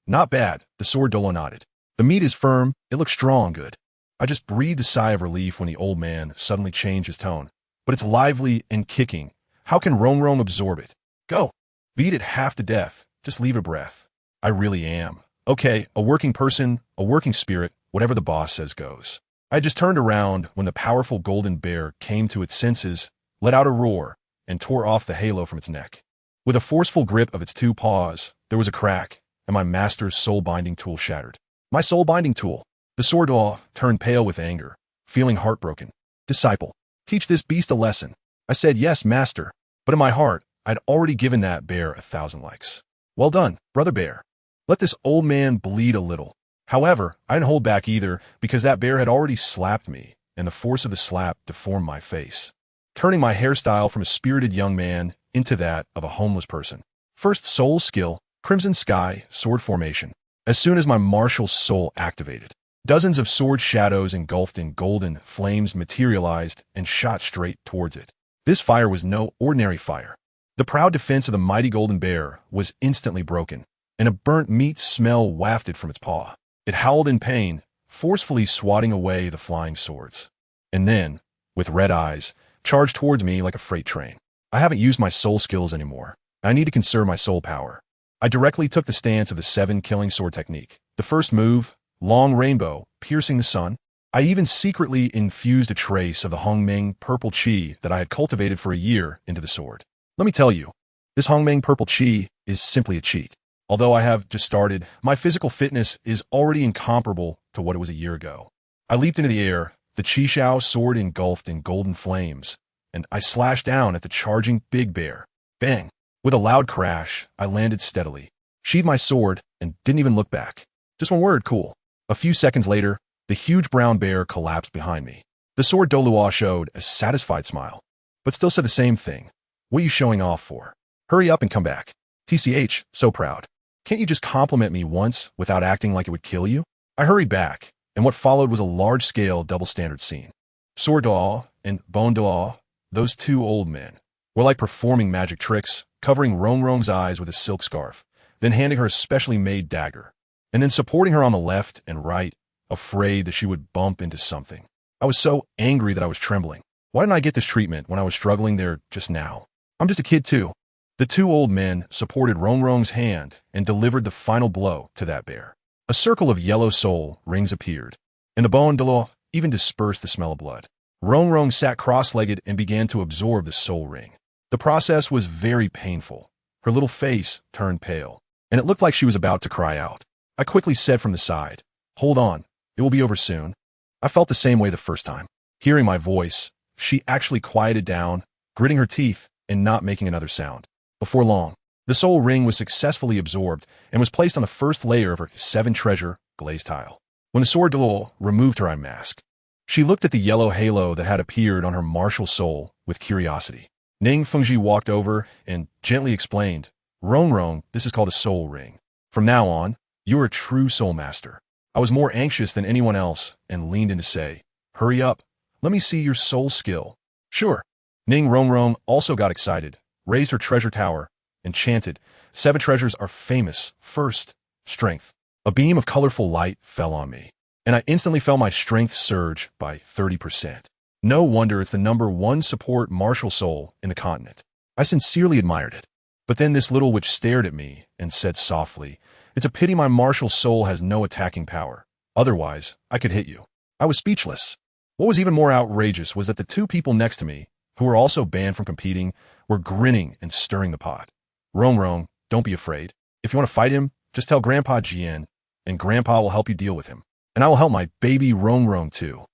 Not bad, the sword Douluo nodded. The meat is firm, it looks strong, good. I just breathed a sigh of relief when the old man suddenly changed his tone. But it's lively and kicking. How can Rong Rong absorb it? Go. Beat it half to death. Just leave a breath. I really am. Okay, a working person, a working spirit, whatever the boss says goes. I just turned around when the powerful golden bear came to its senses, let out a roar, and tore off the halo from its neck. With a forceful grip of its 2 paws, there was a crack, and my master's soul-binding tool shattered. My soul-binding tool. The sword Douluo turned pale with anger, feeling heartbroken. Disciple, teach this beast a lesson. I said, yes, master. But in my heart, I'd already given that bear 1,000 likes. Well done, brother bear. Let this old man bleed a little. However, I didn't hold back either because that bear had already slapped me, and the force of the slap deformed my face, turning my hairstyle from a spirited young man into that of a homeless person. First soul skill, Crimson Sky, sword formation. As soon as my martial soul activated, dozens of sword shadows engulfed in golden flames materialized and shot straight towards it. This fire was no ordinary fire. The proud defense of the mighty golden bear was instantly broken, and a burnt meat smell wafted from its paw. It howled in pain, forcefully swatting away the flying swords. And then, with red eyes, charged towards me like a freight train. I haven't used my soul skills anymore. I need to conserve my soul power. I directly took the stance of the 7 killing sword technique. The first move, long rainbow, piercing the sun. I even secretly infused a trace of the Hongmeng purple chi that I had cultivated for a year into the sword. Let me tell you, this Hongmeng purple chi is simply a cheat. Although I have just started, my physical fitness is already incomparable to what it was a year ago. I leaped into the air, the Chixiao Sword engulfed in golden flames, and I slashed down at the charging big bear. Bang! With a loud crash, I landed steadily, sheathed my sword, and didn't even look back. Just one word, cool. A few seconds later, the huge brown bear collapsed behind me. The sword Douluo showed a satisfied smile, but still said the same thing. What are you showing off for? Hurry up and come back. TCH, so proud. Can't you just compliment me once without acting like it would kill you? I hurried back, and what followed was a large-scale double-standard scene. Sword Douluo and Bone Douluo, those two old men, were like performing magic tricks, covering Rongrong's eyes with a silk scarf, then handing her a specially made dagger, and then supporting her on the left and right, afraid that she would bump into something. I was so angry that I was trembling. Why didn't I get this treatment when I was struggling there just now? I'm just a kid too. The two old men supported Rongrong's hand and delivered the final blow to that bear. A circle of yellow soul rings appeared, and the Bone Douluo even dispersed the smell of blood. Rongrong sat cross-legged and began to absorb the soul ring. The process was very painful. Her little face turned pale, and it looked like she was about to cry out. I quickly said from the side, "Hold on, it will be over soon." I felt the same way the first time. Hearing my voice, she actually quieted down, gritting her teeth and not making another sound. Before long, the soul ring was successfully absorbed and was placed on the first layer of her 7-treasure glazed tile. When the sword Dalu removed her eye mask, she looked at the yellow halo that had appeared on her martial soul with curiosity. Ning Fengji walked over and gently explained, "Rongrong, this is called a soul ring. From now on, you are a true soul master." I was more anxious than anyone else and leaned in to say, "Hurry up. Let me see your soul skill." "Sure." Ning Rongrong also got excited, raised her treasure tower, and chanted, "7 treasures are famous. First, strength." A beam of colorful light fell on me, and I instantly felt my strength surge by 30%. No wonder it's the #1 support martial soul in the continent. I sincerely admired it. But then this little witch stared at me and said softly, "It's a pity my martial soul has no attacking power. Otherwise, I could hit you." I was speechless. What was even more outrageous was that the two people next to me, who were also banned from competing, were grinning and stirring the pot. "Rongrong, don't be afraid. If you want to fight him, just tell Grandpa Jian, and Grandpa will help you deal with him. And I will help my baby Rongrong too."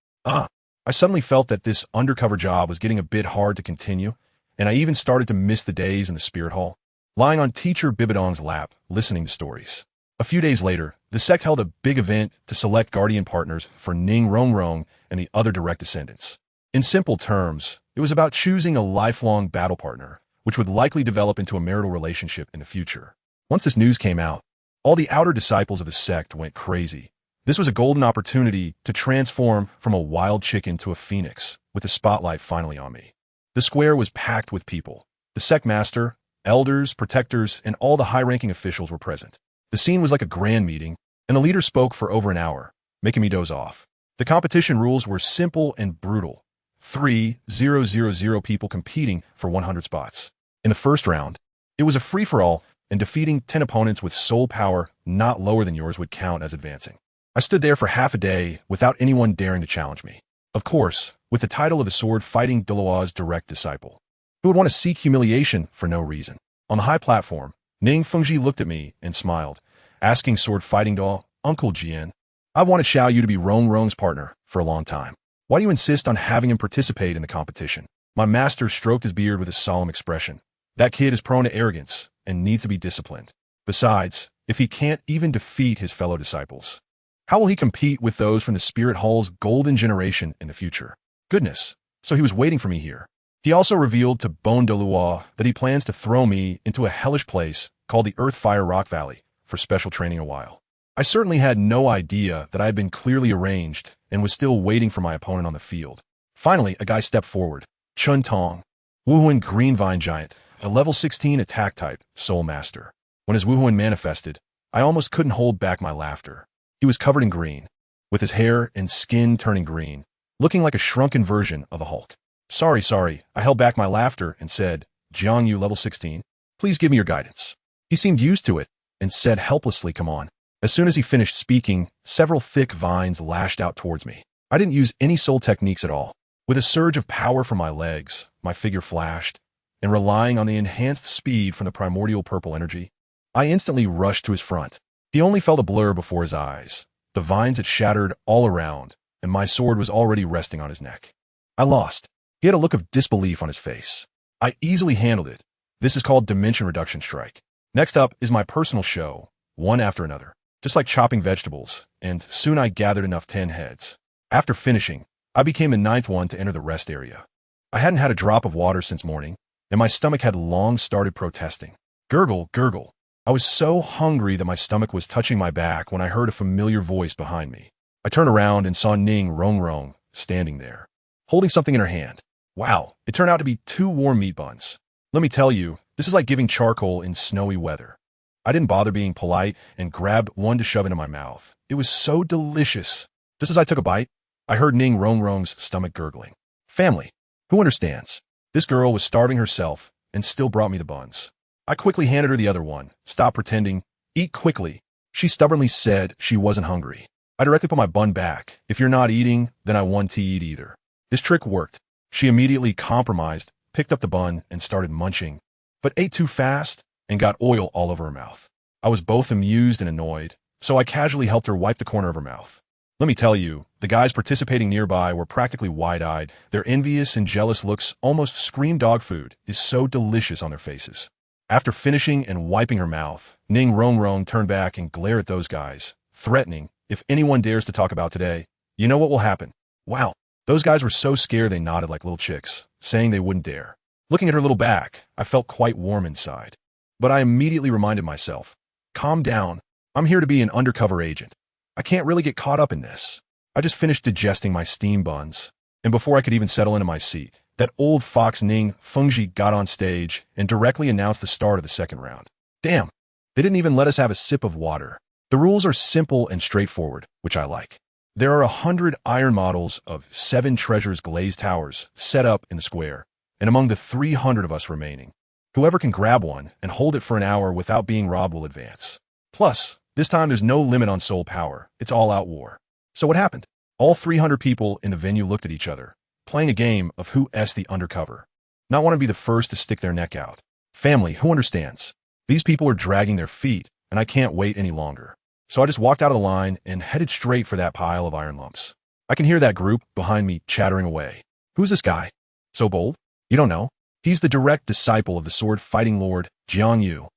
I suddenly felt that this undercover job was getting a bit hard to continue, and I even started to miss the days in the spirit hall, lying on teacher Bibi Dong's lap, listening to stories. A few days later, the sect held a big event to select guardian partners for Ning Rongrong and the other direct descendants. In simple terms, it was about choosing a lifelong battle partner, which would likely develop into a marital relationship in the future. Once this news came out, all the outer disciples of the sect went crazy. This was a golden opportunity to transform from a wild chicken to a phoenix, with the spotlight finally on me. The square was packed with people. The sect master, elders, protectors, and all the high-ranking officials were present. The scene was like a grand meeting, and the leader spoke for over an hour, making me doze off. The competition rules were simple and brutal. 3,000 people competing for 100 spots. In the first round, it was a free-for-all, and defeating 10 opponents with soul power not lower than yours would count as advancing. I stood there for half a day without anyone daring to challenge me. Of course, with the title of the sword fighting Daluo's direct disciple, who would want to seek humiliation for no reason. On the high platform, Ning Fengji looked at me and smiled, asking sword fighting Daluo, "Uncle Jian, I've wanted Xiao Yu to be Rongrong's partner for a long time. Why do you insist on having him participate in the competition?" My master stroked his beard with a solemn expression. That kid is prone to arrogance and needs to be disciplined. Besides, if he can't even defeat his fellow disciples, how will he compete with those from the Spirit Hall's golden generation in the future? Goodness, so he was waiting for me here. He also revealed to Bon Douluo that he plans to throw me into a hellish place called the Earth Fire Rock Valley for special training a while. I certainly had no idea that I had been clearly arranged and was still waiting for my opponent on the field. Finally, a guy stepped forward. Chun Tong, Wuhuan Green Vine Giant, a level 16 attack type, Soul Master. When his Wuhuan manifested, I almost couldn't hold back my laughter. He was covered in green, with his hair and skin turning green, looking like a shrunken version of a Hulk. Sorry, I held back my laughter and said, JiangYu level 16, please give me your guidance. He seemed used to it and said helplessly, come on. As soon as he finished speaking, several thick vines lashed out towards me. I didn't use any soul techniques at all. With a surge of power from my legs, my figure flashed, and relying on the enhanced speed from the primordial purple energy, I instantly rushed to his front. He only felt a blur before his eyes. The vines had shattered all around, and my sword was already resting on his neck. I lost. He had a look of disbelief on his face. I easily handled it. This is called Dimension Reduction Strike. Next up is my personal show, one after another, just like chopping vegetables, and soon I gathered enough 10 heads. After finishing, I became the 9th one to enter the rest area. I hadn't had a drop of water since morning, and my stomach had long started protesting. Gurgle, gurgle. I was so hungry that my stomach was touching my back when I heard a familiar voice behind me. I turned around and saw Ning Rongrong standing there, holding something in her hand. Wow, it turned out to be 2 warm meat buns. Let me tell you, this is like giving charcoal in snowy weather. I didn't bother being polite and grabbed one to shove into my mouth. It was so delicious. Just as I took a bite, I heard Ning Rongrong's stomach gurgling. Family, who understands? This girl was starving herself and still brought me the buns. I quickly handed her the other one. Stop pretending. Eat quickly. She stubbornly said she wasn't hungry. I directly put my bun back. If you're not eating, then I want to eat either. This trick worked. She immediately compromised, picked up the bun, and started munching, but ate too fast and got oil all over her mouth. I was both amused and annoyed, so I casually helped her wipe the corner of her mouth. Let me tell you, the guys participating nearby were practically wide-eyed. Their envious and jealous looks almost screamed dog food is so delicious on their faces. After finishing and wiping her mouth, Ning Rongrong turned back and glared at those guys, threatening, if anyone dares to talk about today, you know what will happen. Wow. Those guys were so scared they nodded like little chicks, saying they wouldn't dare. Looking at her little back, I felt quite warm inside. But I immediately reminded myself, calm down, I'm here to be an undercover agent. I can't really get caught up in this. I just finished digesting my steam buns, and before I could even settle into my seat, that old fox Ning Fengji got on stage and directly announced the start of the second round. Damn, they didn't even let us have a sip of water. The rules are simple and straightforward, which I like. There are 100 iron models of 7 treasures glazed towers set up in the square, and among the 300 of us remaining, whoever can grab one and hold it for an hour without being robbed will advance. Plus, this time there's no limit on soul power. It's all-out war. So what happened? All 300 people in the venue looked at each other, playing a game of who's the undercover. Not want to be the first to stick their neck out. Family, who understands? These people are dragging their feet, and I can't wait any longer. So I just walked out of the line and headed straight for that pile of iron lumps. I can hear that group behind me chattering away. Who's this guy? So bold? You don't know? He's the direct disciple of the sword-fighting lord, Jiang Yu.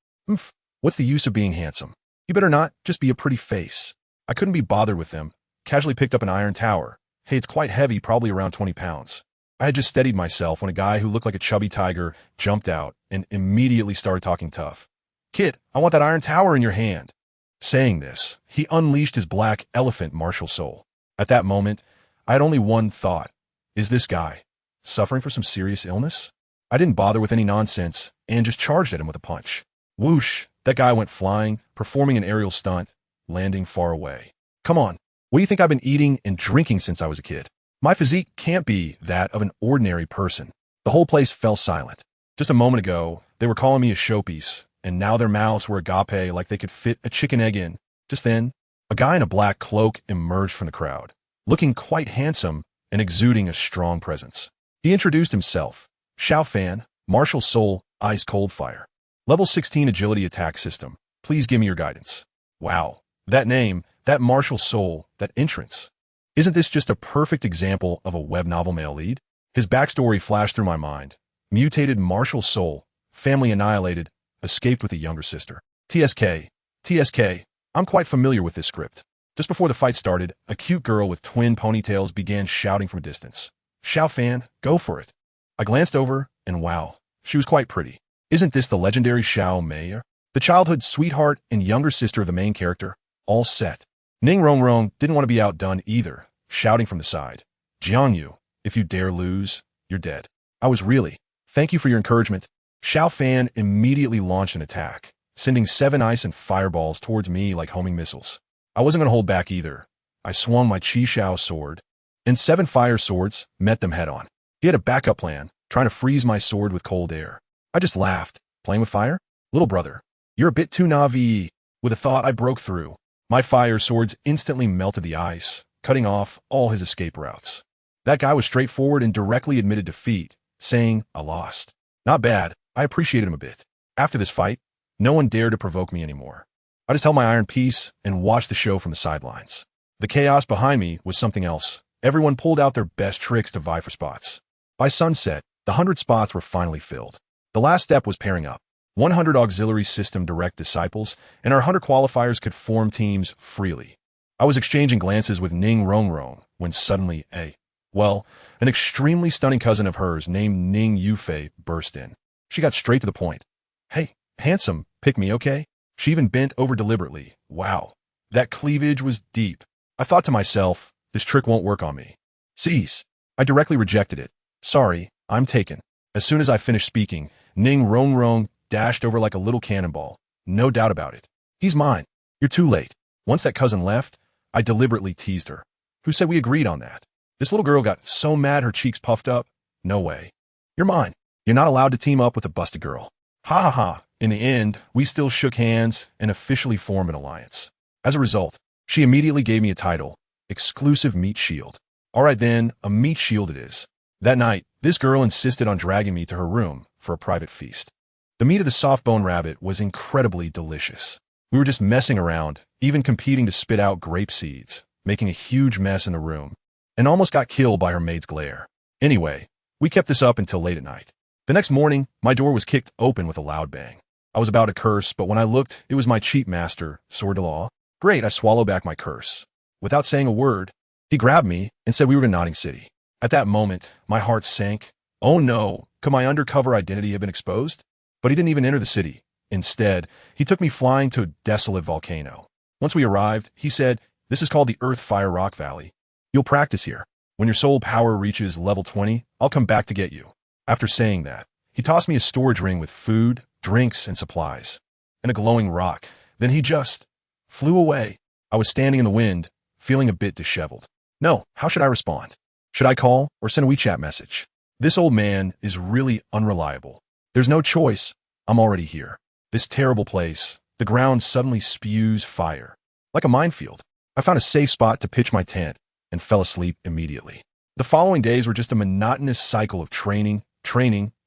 What's the use of being handsome? You better not just be a pretty face. I couldn't be bothered with them. Casually picked up an iron tower. Hey, it's quite heavy, probably around 20 pounds. I had just steadied myself when a guy who looked like a chubby tiger jumped out and immediately started talking tough. Kid, I want that iron tower in your hand. Saying this, he unleashed his black elephant martial soul. At that moment, I had only one thought. Is this guy suffering from some serious illness? I didn't bother with any nonsense and just charged at him with a punch. Whoosh, that guy went flying, performing an aerial stunt, landing far away. Come on, what do you think I've been eating and drinking since I was a kid? My physique can't be that of an ordinary person. The whole place fell silent. Just a moment ago, they were calling me a showpiece, and now their mouths were agape like they could fit a chicken egg in. Just then, a guy in a black cloak emerged from the crowd, looking quite handsome and exuding a strong presence. He introduced himself. Xiao Fan, Martial Soul, Ice Cold Fire. Level 16 Agility Attack System. Please give me your guidance. Wow, that name, that Martial Soul, that entrance. Isn't this just a perfect example of a web novel male lead? His backstory flashed through my mind. Mutated martial soul, family annihilated, escaped with a younger sister. TSK, I'm quite familiar with this script. Just before the fight started, a cute girl with twin ponytails began shouting from a distance. Xiao Fan, go for it. I glanced over, and wow, she was quite pretty. Isn't this the legendary Xiao Mei? The childhood sweetheart and younger sister of the main character, all set. Ning Rongrong didn't want to be outdone either, shouting from the side. Jiang Yu, if you dare lose, you're dead. I was really. Thank you for your encouragement. Xiao Fan immediately launched an attack, sending 7 ice and fireballs towards me like homing missiles. I wasn't going to hold back either. I swung my Chixiao Sword, and 7 fire swords met them head-on. He had a backup plan, trying to freeze my sword with cold air. I just laughed. Playing with fire? Little brother, you're a bit too naive. With a thought, I broke through. My fire swords instantly melted the ice, cutting off all his escape routes. That guy was straightforward and directly admitted defeat, saying, I lost. Not bad. I appreciated him a bit. After this fight, no one dared to provoke me anymore. I just held my iron peace and watched the show from the sidelines. The chaos behind me was something else. Everyone pulled out their best tricks to vie for spots. By sunset, the 100 spots were finally filled. The last step was pairing up. 100 auxiliary system direct disciples, and our 100 qualifiers could form teams freely. I was exchanging glances with Ning Rongrong when suddenly an extremely stunning cousin of hers named Ning Yufei burst in. She got straight to the point. Hey, handsome, pick me, okay? She even bent over deliberately. Wow, that cleavage was deep. I thought to myself, this trick won't work on me. Cease. I directly rejected it. Sorry, I'm taken. As soon as I finished speaking, Ning Rongrong dashed over like a little cannonball. No doubt about it. He's mine. You're too late. Once that cousin left, I deliberately teased her. Who said we agreed on that? This little girl got so mad her cheeks puffed up. No way. You're mine. You're not allowed to team up with a busted girl. Ha ha ha. In the end, we still shook hands and officially formed an alliance. As a result, she immediately gave me a title, Exclusive Meat Shield. All right then, a meat shield it is. That night, this girl insisted on dragging me to her room for a private feast. The meat of the soft-bone rabbit was incredibly delicious. We were just messing around, even competing to spit out grape seeds, making a huge mess in the room, and almost got killed by her maid's glare. Anyway, we kept this up until late at night. The next morning, my door was kicked open with a loud bang. I was about to curse, but when I looked, it was my cheap master, Sword de Law. Great, I swallowed back my curse. Without saying a word, he grabbed me and said we were in Notting City. At that moment, my heart sank. Oh no, could my undercover identity have been exposed? But he didn't even enter the city. Instead, he took me flying to a desolate volcano. Once we arrived, he said, this is called the Earth Fire Rock Valley. You'll practice here. When your soul power reaches level 20, I'll come back to get you. After saying that, he tossed me a storage ring with food, drinks, and supplies, and a glowing rock. Then he just flew away. I was standing in the wind, feeling a bit disheveled. No, how should I respond? Should I call or send a WeChat message? This old man is really unreliable. There's no choice. I'm already here. This terrible place, the ground suddenly spews fire. Like a minefield. I found a safe spot to pitch my tent and fell asleep immediately. The following days were just a monotonous cycle of training,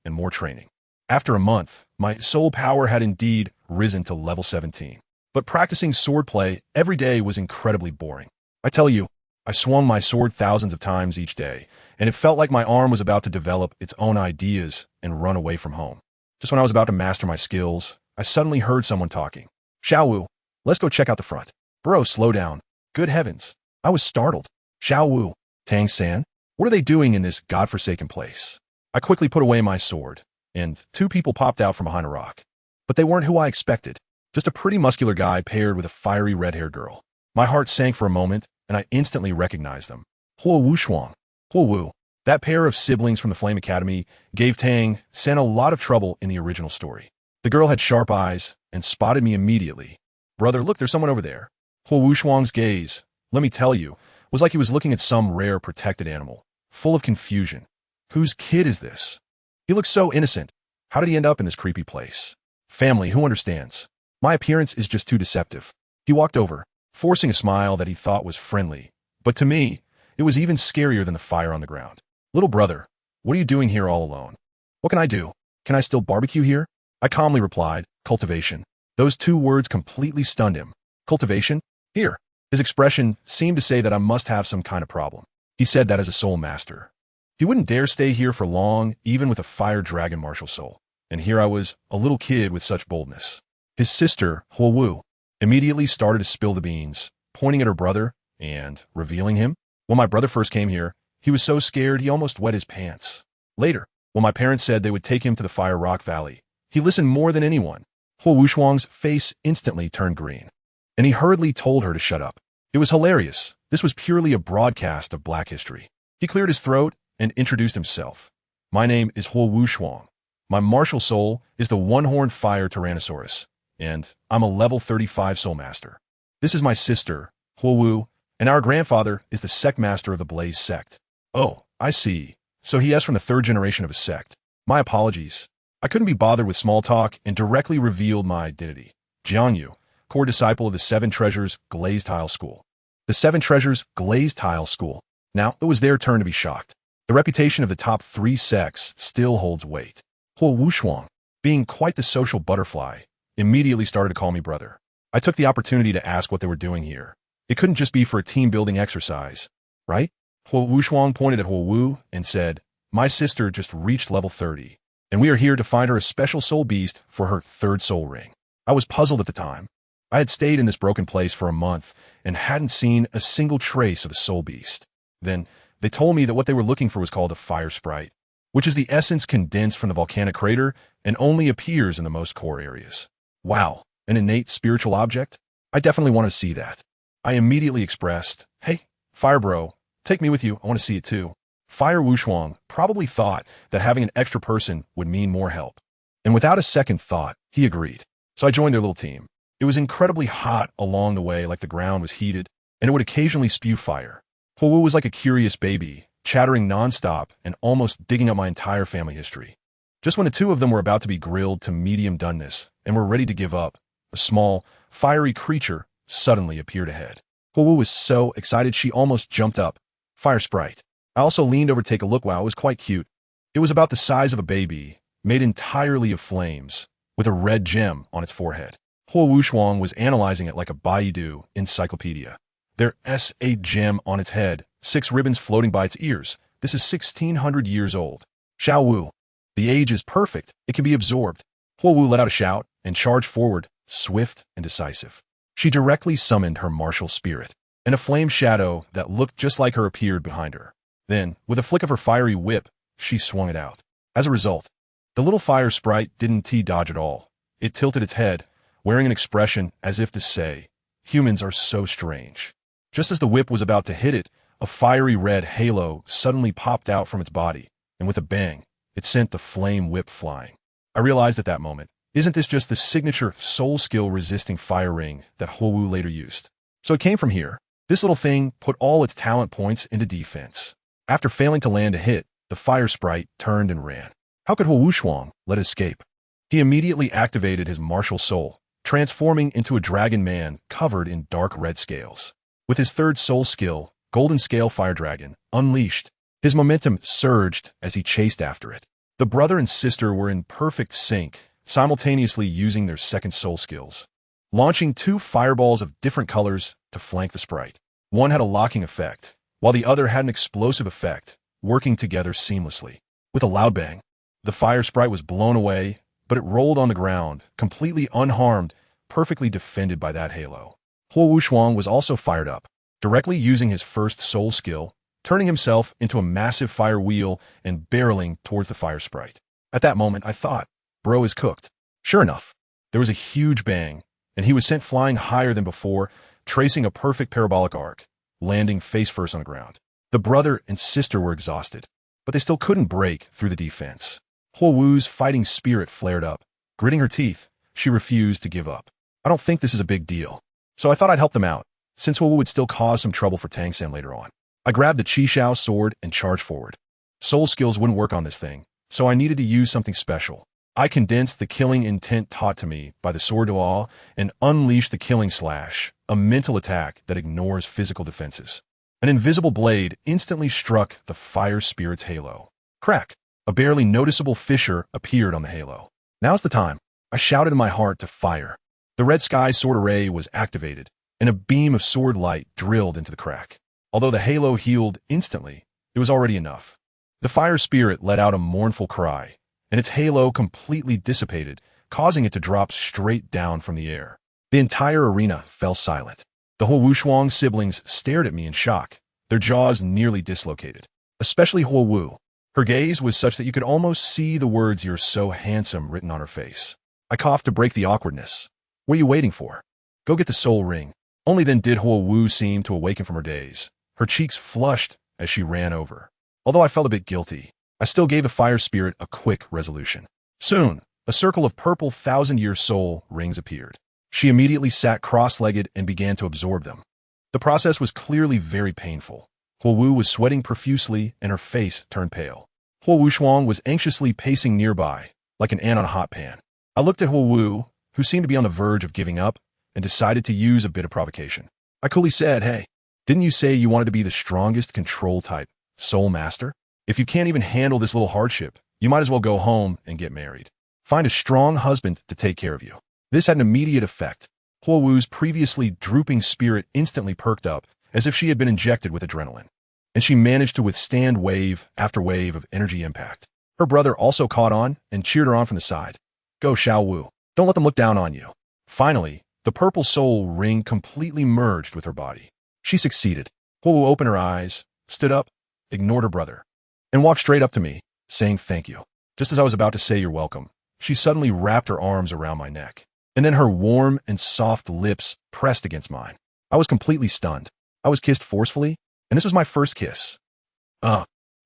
and more training. After a month, my soul power had indeed risen to level 17. But practicing swordplay every day was incredibly boring. I tell you, I swung my sword thousands of times each day, and it felt like my arm was about to develop its own ideas and run away from home. Just when I was about to master my skills, I suddenly heard someone talking. Xiao Wu, let's go check out the front. Bro, slow down. Good heavens. I was startled. Xiao Wu, Tang San, what are they doing in this godforsaken place? I quickly put away my sword, and 2 people popped out from behind a rock. But they weren't who I expected. Just a pretty muscular guy paired with a fiery red-haired girl. My heart sank for a moment, and I instantly recognized them. Huo Wu Shuang. Huo Wu. That pair of siblings from the Flame Academy gave Tang San a lot of trouble in the original story. The girl had sharp eyes and spotted me immediately. Brother, look, there's someone over there. Huo Wu Shuang's gaze, let me tell you, was like he was looking at some rare protected animal, full of confusion. Whose kid is this? He looks so innocent. How did he end up in this creepy place? Family, who understands? My appearance is just too deceptive. He walked over, forcing a smile that he thought was friendly. But to me, it was even scarier than the fire on the ground. Little brother, what are you doing here all alone? What can I do? Can I still barbecue here? I calmly replied, cultivation. Those 2 words completely stunned him. Cultivation? Here. His expression seemed to say that I must have some kind of problem. He said that as a soul master. He wouldn't dare stay here for long, even with a fire dragon martial soul. And here I was, a little kid with such boldness. His sister, Huowu, immediately started to spill the beans, pointing at her brother and revealing him. When my brother first came here, he was so scared he almost wet his pants. Later, when my parents said they would take him to the Fire Rock Valley, he listened more than anyone. Huo Wuxuang's face instantly turned green, and he hurriedly told her to shut up. It was hilarious. This was purely a broadcast of black history. He cleared his throat and introduced himself. My name is Huo Wuxuang. My martial soul is the one-horned fire Tyrannosaurus, and I'm a level 35 soul master. This is my sister, Huo Wu, and our grandfather is the sect master of the Blaze sect. Oh, I see. So he is from the third generation of a sect. My apologies. I couldn't be bothered with small talk and directly revealed my identity. Jiang Yu, core disciple of the Seven Treasures Glazed Tile School. The Seven Treasures Glazed Tile School. Now, it was their turn to be shocked. The reputation of the top 3 sects still holds weight. Huo Wuxuang, being quite the social butterfly, immediately started to call me brother. I took the opportunity to ask what they were doing here. It couldn't just be for a team-building exercise, right? Huo Wuxuang pointed at Huo Wu and said, my sister just reached level 30, and we are here to find her a special soul beast for her 3rd soul ring. I was puzzled at the time. I had stayed in this broken place for a month and hadn't seen a single trace of the soul beast. Then, they told me that what they were looking for was called a fire sprite, which is the essence condensed from the volcanic crater and only appears in the most core areas. Wow, an innate spiritual object? I definitely want to see that. I immediately expressed, hey, Fire Bro, take me with you, I want to see it too. Fire Wuxuang probably thought that having an extra person would mean more help. And without a second thought, he agreed. So I joined their little team. It was incredibly hot along the way, like the ground was heated, and it would occasionally spew fire. Huo was like a curious baby, chattering nonstop and almost digging up my entire family history. Just when the two of them were about to be grilled to medium doneness and were ready to give up, a small, fiery creature suddenly appeared ahead. Huo was so excited she almost jumped up. Fire sprite. I also leaned over to take a look. Wow, it was quite cute. It was about the size of a baby, made entirely of flames, with a red gem on its forehead. Huo Wuxuang was analyzing it like a Baidu encyclopedia. There's a gem on its head, 6 ribbons floating by its ears. This is 1,600 years old. Xiao Wu. The age is perfect. It can be absorbed. Huo Wu let out a shout and charged forward, swift and decisive. She directly summoned her martial spirit, and a flame shadow that looked just like her appeared behind her. Then, with a flick of her fiery whip, she swung it out. As a result, the little fire sprite didn't dodge at all. It tilted its head, wearing an expression as if to say, humans are so strange. Just as the whip was about to hit it, a fiery red halo suddenly popped out from its body, and with a bang, it sent the flame whip flying. I realized at that moment, isn't this just the signature soul skill resisting fire ring that Huo Wu later used? So it came from here. This little thing put all its talent points into defense. After failing to land a hit, the fire sprite turned and ran. How could Huo Wuxuang let it escape? He immediately activated his martial soul, transforming into a dragon man covered in dark red scales. With his 3rd soul skill, Golden Scale Fire Dragon, unleashed, his momentum surged as he chased after it. The brother and sister were in perfect sync, simultaneously using their 2nd soul skills, launching 2 fireballs of different colors to flank the sprite. One had a locking effect, while the other had an explosive effect, working together seamlessly. With a loud bang, the fire sprite was blown away, but it rolled on the ground, completely unharmed, perfectly defended by that halo. Huo Wuxuang was also fired up, directly using his 1st soul skill, turning himself into a massive fire wheel and barreling towards the fire sprite. At that moment, I thought, bro is cooked. Sure enough, there was a huge bang, and he was sent flying higher than before, tracing a perfect parabolic arc, landing face first on the ground. The brother and sister were exhausted, but they still couldn't break through the defense. Huo Wu's fighting spirit flared up. Gritting her teeth, she refused to give up. I don't think this is a big deal, so I thought I'd help them out, since Huo Wu would still cause some trouble for Tang San later on. I grabbed the Chixiao Sword and charged forward. Soul skills wouldn't work on this thing, so I needed to use something special. I condensed the killing intent taught to me by the Sword Dual and unleashed the Killing Slash, a mental attack that ignores physical defenses. An invisible blade instantly struck the fire spirit's halo. Crack! A barely noticeable fissure appeared on the halo. Now's the time. I shouted in my heart to fire. The red sky sword array was activated, and a beam of sword light drilled into the crack. Although the halo healed instantly, it was already enough. The fire spirit let out a mournful cry, and its halo completely dissipated, causing it to drop straight down from the air. The entire arena fell silent. The Huo siblings stared at me in shock, their jaws nearly dislocated. Especially Huo. Her gaze was such that you could almost see the words "You're so handsome" written on her face. I coughed to break the awkwardness. What are you waiting for? Go get the soul ring. Only then did Huo seem to awaken from her daze. Her cheeks flushed as she ran over. Although I felt a bit guilty, I still gave the fire spirit a quick resolution. Soon, a circle of purple 1,000-year soul rings appeared. She immediately sat cross-legged and began to absorb them. The process was clearly very painful. Huo was sweating profusely and her face turned pale. Huo was anxiously pacing nearby, like an ant on a hot pan. I looked at Huo, who seemed to be on the verge of giving up, and decided to use a bit of provocation. I coolly said, "Hey, didn't you say you wanted to be the strongest control type, soul master? If you can't even handle this little hardship, you might as well go home and get married. Find a strong husband to take care of you." This had an immediate effect. Huo's previously drooping spirit instantly perked up, as if she had been injected with adrenaline. And she managed to withstand wave after wave of energy impact. Her brother also caught on and cheered her on from the side. "Go, Xiao. Don't let them look down on you." Finally, the purple soul ring completely merged with her body. She succeeded. Huo opened her eyes, stood up, ignored her brother, and walked straight up to me, saying thank you. Just as I was about to say you're welcome, she suddenly wrapped her arms around my neck, and then her warm and soft lips pressed against mine. I was completely stunned. I was kissed forcefully, and this was my first kiss.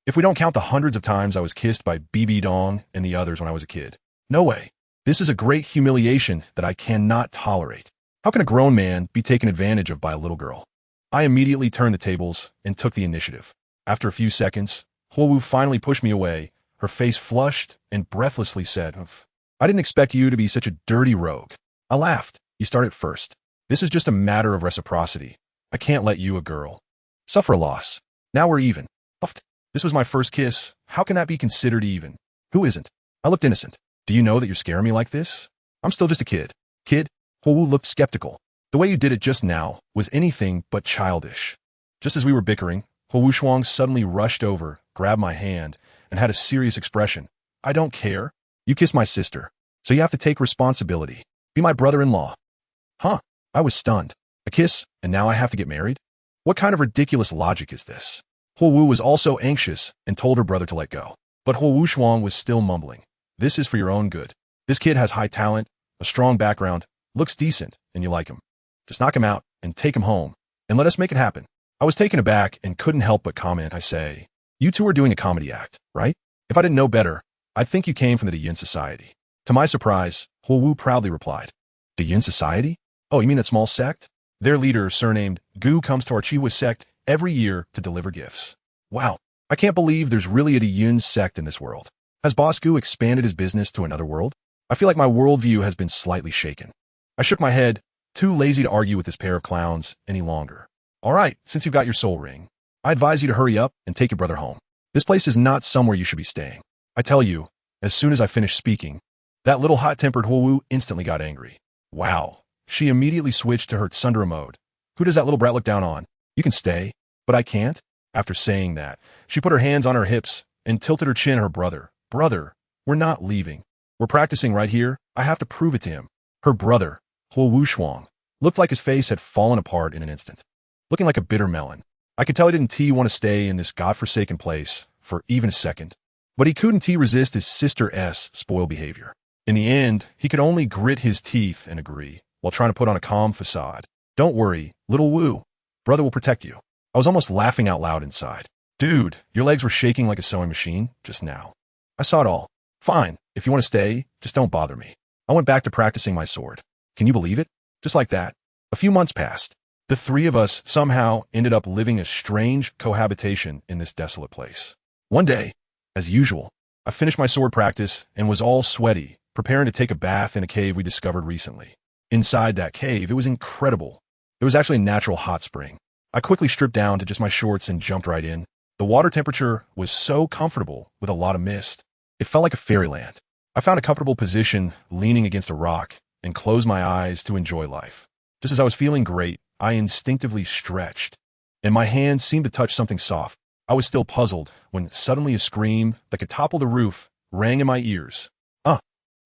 If we don't count the hundreds of times I was kissed by Bibi Dong and the others when I was a kid. No way. This is a great humiliation that I cannot tolerate. How can a grown man be taken advantage of by a little girl? I immediately turned the tables and took the initiative. After a few seconds, Huo finally pushed me away, her face flushed and breathlessly said, "I didn't expect you to be such a dirty rogue." I laughed. "You started first. This is just a matter of reciprocity. I can't let you, a girl, suffer a loss. Now we're even." This was my first kiss. How can that be considered even? Who isn't? I looked innocent. "Do you know that you're scaring me like this? I'm still just a kid." "Kid?" Huo looked skeptical. "The way you did it just now was anything but childish." Just as we were bickering, Huo suddenly rushed over, grabbed my hand, and had a serious expression. "I don't care. You kissed my sister, so you have to take responsibility. Be my brother-in-law." Huh? I was stunned. A kiss, and now I have to get married? What kind of ridiculous logic is this? Huo was also anxious and told her brother to let go. But Huo was still mumbling. "This is for your own good. This kid has high talent, a strong background, looks decent, and you like him. Just knock him out and take him home, and let us make it happen." I was taken aback and couldn't help but comment. I say, "You two are doing a comedy act, right? If I didn't know better, I'd think you came from the Yin Society." To my surprise, Huo proudly replied, "The Yin Society? Oh, you mean that small sect? Their leader, surnamed Gu, comes to our Chihuahua sect every year to deliver gifts." Wow, I can't believe there's really a Yin sect in this world. Has Boss Gu expanded his business to another world? I feel like my worldview has been slightly shaken. I shook my head, too lazy to argue with this pair of clowns any longer. "All right, since you've got your soul ring, I advise you to hurry up and take your brother home. This place is not somewhere you should be staying." I tell you, as soon as I finished speaking, that little hot-tempered Huo instantly got angry. Wow. She immediately switched to her Tsundere mode. "Who does that little brat look down on? You can stay, but I can't." After saying that, she put her hands on her hips and tilted her chin at her brother. "Brother, we're not leaving. We're practicing right here. I have to prove it to him." Her brother, Huo, looked like his face had fallen apart in an instant, looking like a bitter melon. I could tell he didn't want to stay in this godforsaken place for even a second, but he couldn't resist his sister's spoiled behavior. In the end, he could only grit his teeth and agree, while trying to put on a calm facade. "Don't worry, little Wu. Brother will protect you." I was almost laughing out loud inside. "Dude, your legs were shaking like a sewing machine just now. I saw it all. Fine, if you want to stay, just don't bother me." I went back to practicing my sword. Can you believe it? Just like that. A few months passed. The three of us somehow ended up living a strange cohabitation in this desolate place. One day, as usual, I finished my sword practice and was all sweaty, preparing to take a bath in a cave we discovered recently. Inside that cave, it was incredible. It was actually a natural hot spring. I quickly stripped down to just my shorts and jumped right in. The water temperature was so comfortable with a lot of mist. It felt like a fairyland. I found a comfortable position leaning against a rock and closed my eyes to enjoy life. Just as I was feeling great, I instinctively stretched, and my hand seemed to touch something soft. I was still puzzled when suddenly a scream that could topple the roof rang in my ears.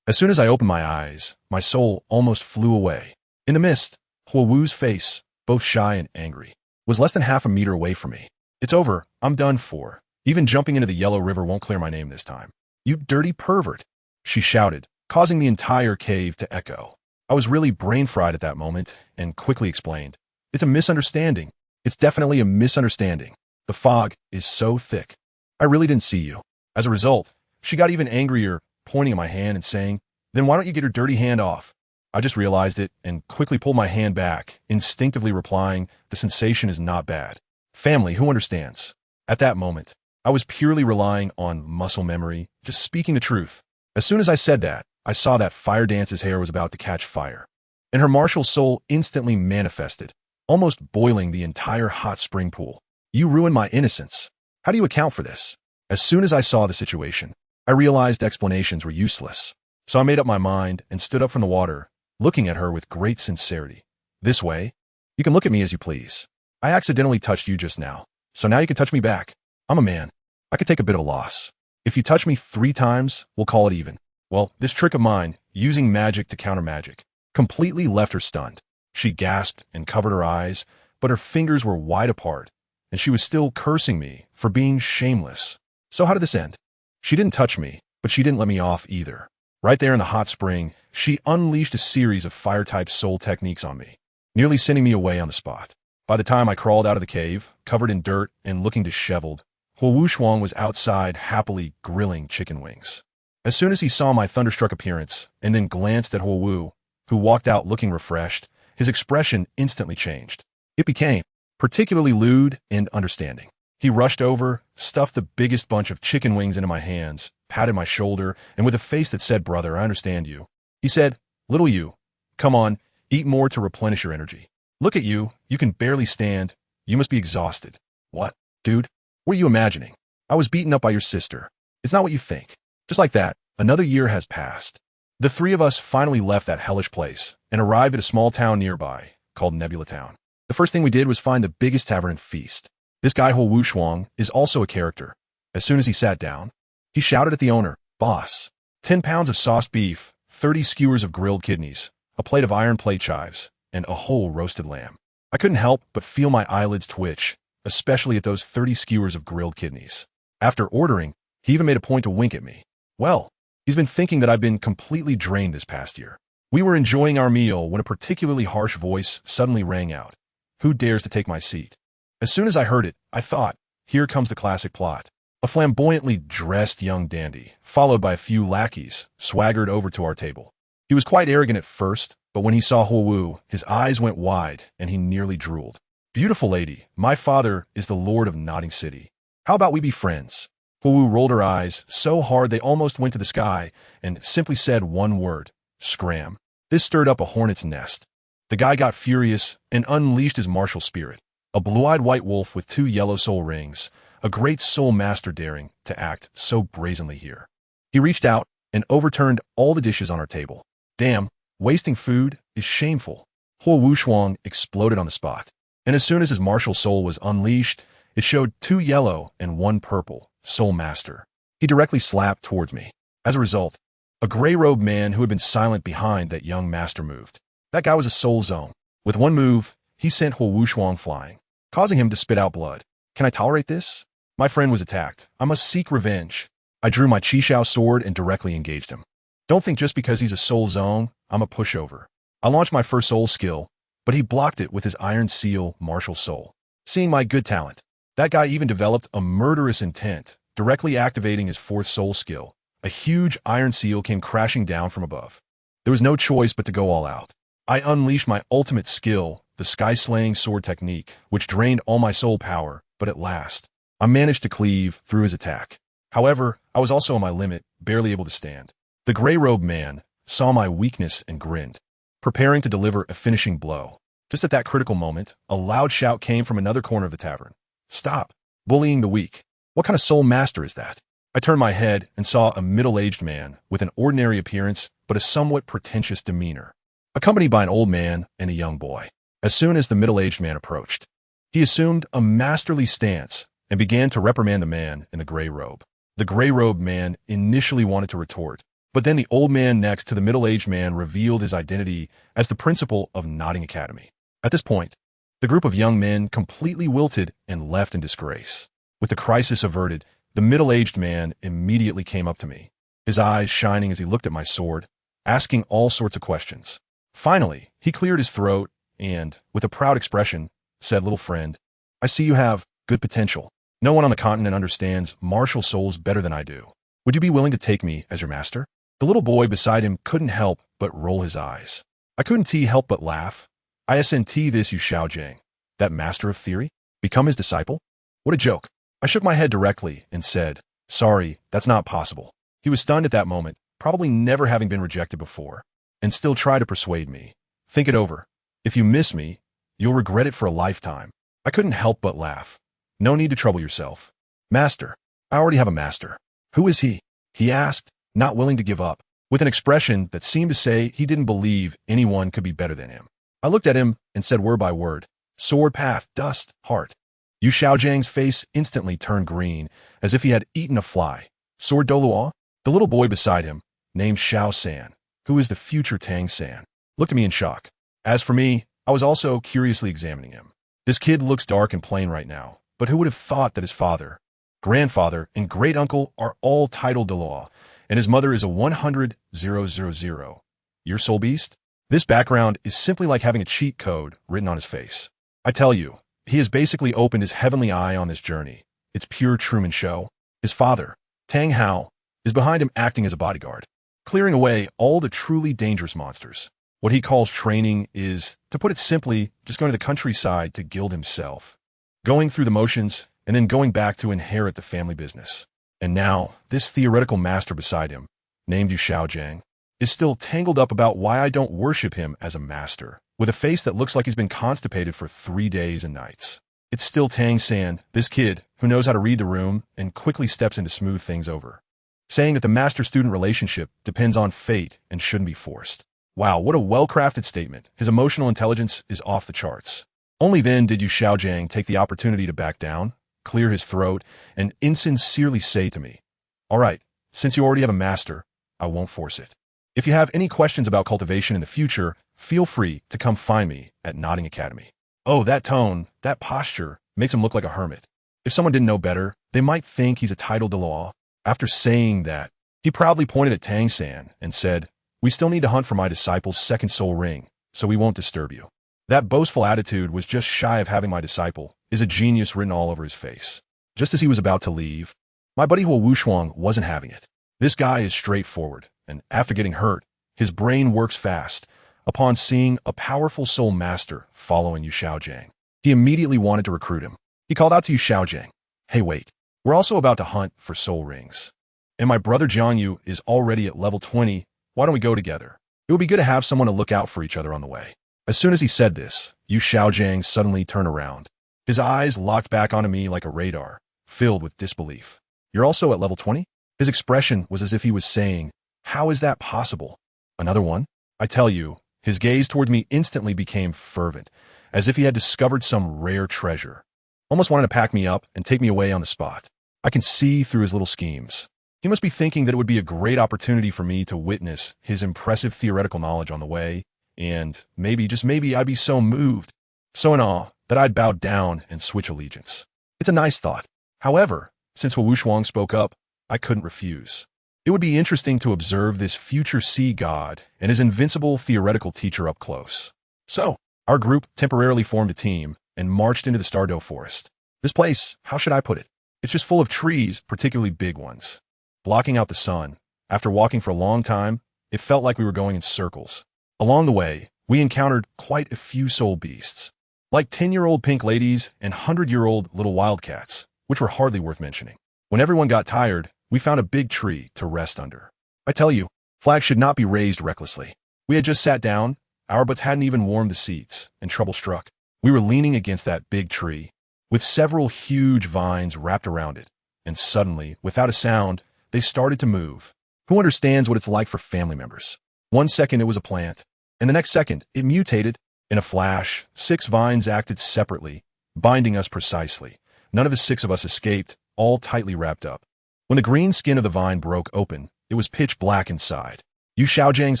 As soon as I opened my eyes, my soul almost flew away. In the mist, Huo Wu's face, both shy and angry, was less than half a meter away from me. It's over. I'm done for. Even jumping into the yellow river won't clear my name this time. You dirty pervert, she shouted, causing the entire cave to echo. I was really brain-fried at that moment and quickly explained. It's a misunderstanding. It's definitely a misunderstanding. The fog is so thick. I really didn't see you. As a result, she got even angrier, pointing at my hand and saying, "Then why don't you get her dirty hand off?" I just realized it and quickly pulled my hand back, instinctively replying, "The sensation is not bad. Family, who understands?" At that moment, I was purely relying on muscle memory, just speaking the truth. As soon as I said that, I saw that Fire Dance's hair was about to catch fire, and her martial soul instantly manifested, almost boiling the entire hot spring pool. You ruined my innocence. How do you account for this? As soon as I saw the situation, I realized explanations were useless. So I made up my mind and stood up from the water, looking at her with great sincerity. This way, you can look at me as you please. I accidentally touched you just now, so now you can touch me back. I'm a man. I could take a bit of a loss. If you touch me 3 times, we'll call it even. Well, this trick of mine, using magic to counter magic, completely left her stunned. She gasped and covered her eyes, but her fingers were wide apart, and she was still cursing me for being shameless. So how did this end? She didn't touch me, but she didn't let me off either. Right there in the hot spring, she unleashed a series of fire-type soul techniques on me, nearly sending me away on the spot. By the time I crawled out of the cave, covered in dirt and looking disheveled, Huo Wuxuang was outside happily grilling chicken wings. As soon as he saw my thunderstruck appearance and then glanced at Huo Wu, who walked out looking refreshed, his expression instantly changed. It became particularly lewd and understanding. He rushed over, stuffed the biggest bunch of chicken wings into my hands, patted my shoulder, and with a face that said, "Brother, I understand you," he said, "Little you, come on, eat more to replenish your energy. Look at you, you can barely stand. You must be exhausted." What? Dude, what are you imagining? I was beaten up by your sister. It's not what you think. Just like that, another year has passed. The 3 of us finally left that hellish place and arrived at a small town nearby called Nebula Town. The first thing we did was find the biggest tavern and feast. This guy Huo Wuxuang is also a character. As soon as he sat down, he shouted at the owner, "Boss, 10 pounds of sauced beef, 30 skewers of grilled kidneys, a plate of iron plate chives, and a whole roasted lamb." I couldn't help but feel my eyelids twitch, especially at those 30 skewers of grilled kidneys. After ordering, he even made a point to wink at me. Well, he's been thinking that I've been completely drained this past year. We were enjoying our meal when a particularly harsh voice suddenly rang out. "Who dares to take my seat?" As soon as I heard it, I thought, here comes the classic plot. A flamboyantly dressed young dandy, followed by a few lackeys, swaggered over to our table. He was quite arrogant at first, but when he saw Huo Wu, his eyes went wide and he nearly drooled. "Beautiful lady, my father is the Lord of Nodding City. How about we be friends?" Huo Wu rolled her eyes so hard they almost went to the sky and simply said one word, "Scram." This stirred up a hornet's nest. The guy got furious and unleashed his martial spirit. A blue-eyed white wolf with 2 yellow soul rings, a great soul master daring to act so brazenly here. He reached out and overturned all the dishes on our table. Damn, wasting food is shameful. Huo Wuxuang exploded on the spot, and as soon as his martial soul was unleashed, it showed 2 yellow and 1 purple, soul master. He directly slapped towards me. As a result, a gray-robed man who had been silent behind that young master moved. That guy was a soul zone. With one move, he sent Huo Wuxuang flying, causing him to spit out blood. Can I tolerate this? My friend was attacked. I must seek revenge. I drew my Chixiao Sword and directly engaged him. Don't think just because he's a soul zone, I'm a pushover. I launched my first soul skill, but he blocked it with his Iron Seal martial soul. Seeing my good talent, that guy even developed a murderous intent, directly activating his 4th soul skill. A huge Iron Seal came crashing down from above. There was no choice but to go all out. I unleashed my ultimate skill, the Sky-Slaying Sword technique, which drained all my soul power, but at last, I managed to cleave through his attack. However, I was also on my limit, barely able to stand. The gray-robed man saw my weakness and grinned, preparing to deliver a finishing blow. Just at that critical moment, a loud shout came from another corner of the tavern. "Stop bullying the weak. What kind of soul master is that?" I turned my head and saw a middle-aged man with an ordinary appearance but a somewhat pretentious demeanor, accompanied by an old man and a young boy. As soon as the middle-aged man approached, he assumed a masterly stance and began to reprimand the man in the gray robe. The gray-robed man initially wanted to retort, but then the old man next to the middle-aged man revealed his identity as the principal of Notting Academy. At this point, the group of young men completely wilted and left in disgrace. With the crisis averted, the middle-aged man immediately came up to me, his eyes shining as he looked at my sword, asking all sorts of questions. Finally, he cleared his throat and, with a proud expression, said, "Little friend, I see you have good potential. No one on the continent understands martial souls better than I do. Would you be willing to take me as your master?" The little boy beside him couldn't help but roll his eyes. I couldn't help but laugh. "Isn't this you Xiaojiang, that master of theory? Become his disciple? What a joke." I shook my head directly and said, "Sorry, that's not possible." He was stunned at that moment, probably never having been rejected before, and still tried to persuade me. "Think it over. If you miss me, you'll regret it for a lifetime." I couldn't help but laugh. "No need to trouble yourself. Master, I already have a master." "Who is he?" he asked, not willing to give up, with an expression that seemed to say he didn't believe anyone could be better than him. I looked at him and said word by word, "Sword path, dust, heart." Yu Xiaojiang's face instantly turned green, as if he had eaten a fly. "Sword Douluo?" The little boy beside him, named Xiao San, who is the future Tang San, looked at me in shock. As for me, I was also curiously examining him. This kid looks dark and plain right now, but who would have thought that his father, grandfather, and great-uncle are all titled Douluo, and his mother is a 100,000 year soul beast? This background is simply like having a cheat code written on his face. I tell you, he has basically opened his heavenly eye on this journey. It's pure Truman Show. His father, Tang Hao, is behind him acting as a bodyguard, clearing away all the truly dangerous monsters. What he calls training is, to put it simply, just going to the countryside to gild himself, going through the motions, and then going back to inherit the family business. And now, this theoretical master beside him, named Yu Xiaojiang, is still tangled up about why I don't worship him as a master, with a face that looks like he's been constipated for 3 days and nights. It's still Tang San, this kid, who knows how to read the room and quickly steps in to smooth things over, saying that the master-student relationship depends on fate and shouldn't be forced. Wow, what a well-crafted statement. His emotional intelligence is off the charts. Only then did Yu Xiaojiang take the opportunity to back down, clear his throat, and insincerely say to me, "All right, since you already have a master, I won't force it. If you have any questions about cultivation in the future, feel free to come find me at Notting Academy." Oh, that tone, that posture, makes him look like a hermit. If someone didn't know better, they might think he's a titled Douluo. After saying that, he proudly pointed at Tang San and said, "We still need to hunt for my disciple's second soul ring, so we won't disturb you." That boastful attitude was just shy of having my disciple is a genius written all over his face. Just as he was about to leave, my buddy Huo Wushuang wasn't having it. This guy is straightforward, and after getting hurt, his brain works fast. Upon seeing a powerful soul master following Yu Xiaojiang, he immediately wanted to recruit him. He called out to Yu Xiaojiang, "Hey, wait, we're also about to hunt for soul rings. And my brother Jiang Yu is already at level 20. Why don't we go together? It would be good to have someone to look out for each other on the way." As soon as he said this, Yu Xiaojiang suddenly turned around. His eyes locked back onto me like a radar, filled with disbelief. "You're also at level 20? His expression was as if he was saying, "How is that possible? Another one?" I tell you, his gaze toward me instantly became fervent, as if he had discovered some rare treasure. Almost wanted to pack me up and take me away on the spot. I can see through his little schemes. He must be thinking that it would be a great opportunity for me to witness his impressive theoretical knowledge on the way, and maybe, just maybe, I'd be so moved, so in awe, that I'd bow down and switch allegiance. It's a nice thought. However, since Huo Wushuang spoke up, I couldn't refuse. It would be interesting to observe this future sea god and his invincible theoretical teacher up close. So, our group temporarily formed a team and marched into the Stardow Forest. This place, how should I put it? It's just full of trees, particularly big ones, blocking out the sun. After walking for a long time, it felt like we were going in circles. Along the way, we encountered quite a few soul beasts, like 10-year-old pink ladies and 100-year-old little wildcats, which were hardly worth mentioning. When everyone got tired, we found a big tree to rest under. I tell you, flags should not be raised recklessly. We had just sat down, our butts hadn't even warmed the seats, and trouble struck. We were leaning against that big tree, with several huge vines wrapped around it, and suddenly, without a sound, they started to move. Who understands what it's like for family members? 1 second it was a plant, and the next second it mutated. In a flash, 6 vines acted separately, binding us precisely, None of the 6 of us escaped, all tightly wrapped up. When the green skin of the vine broke open, it was pitch black inside. Yu Xiaojiang's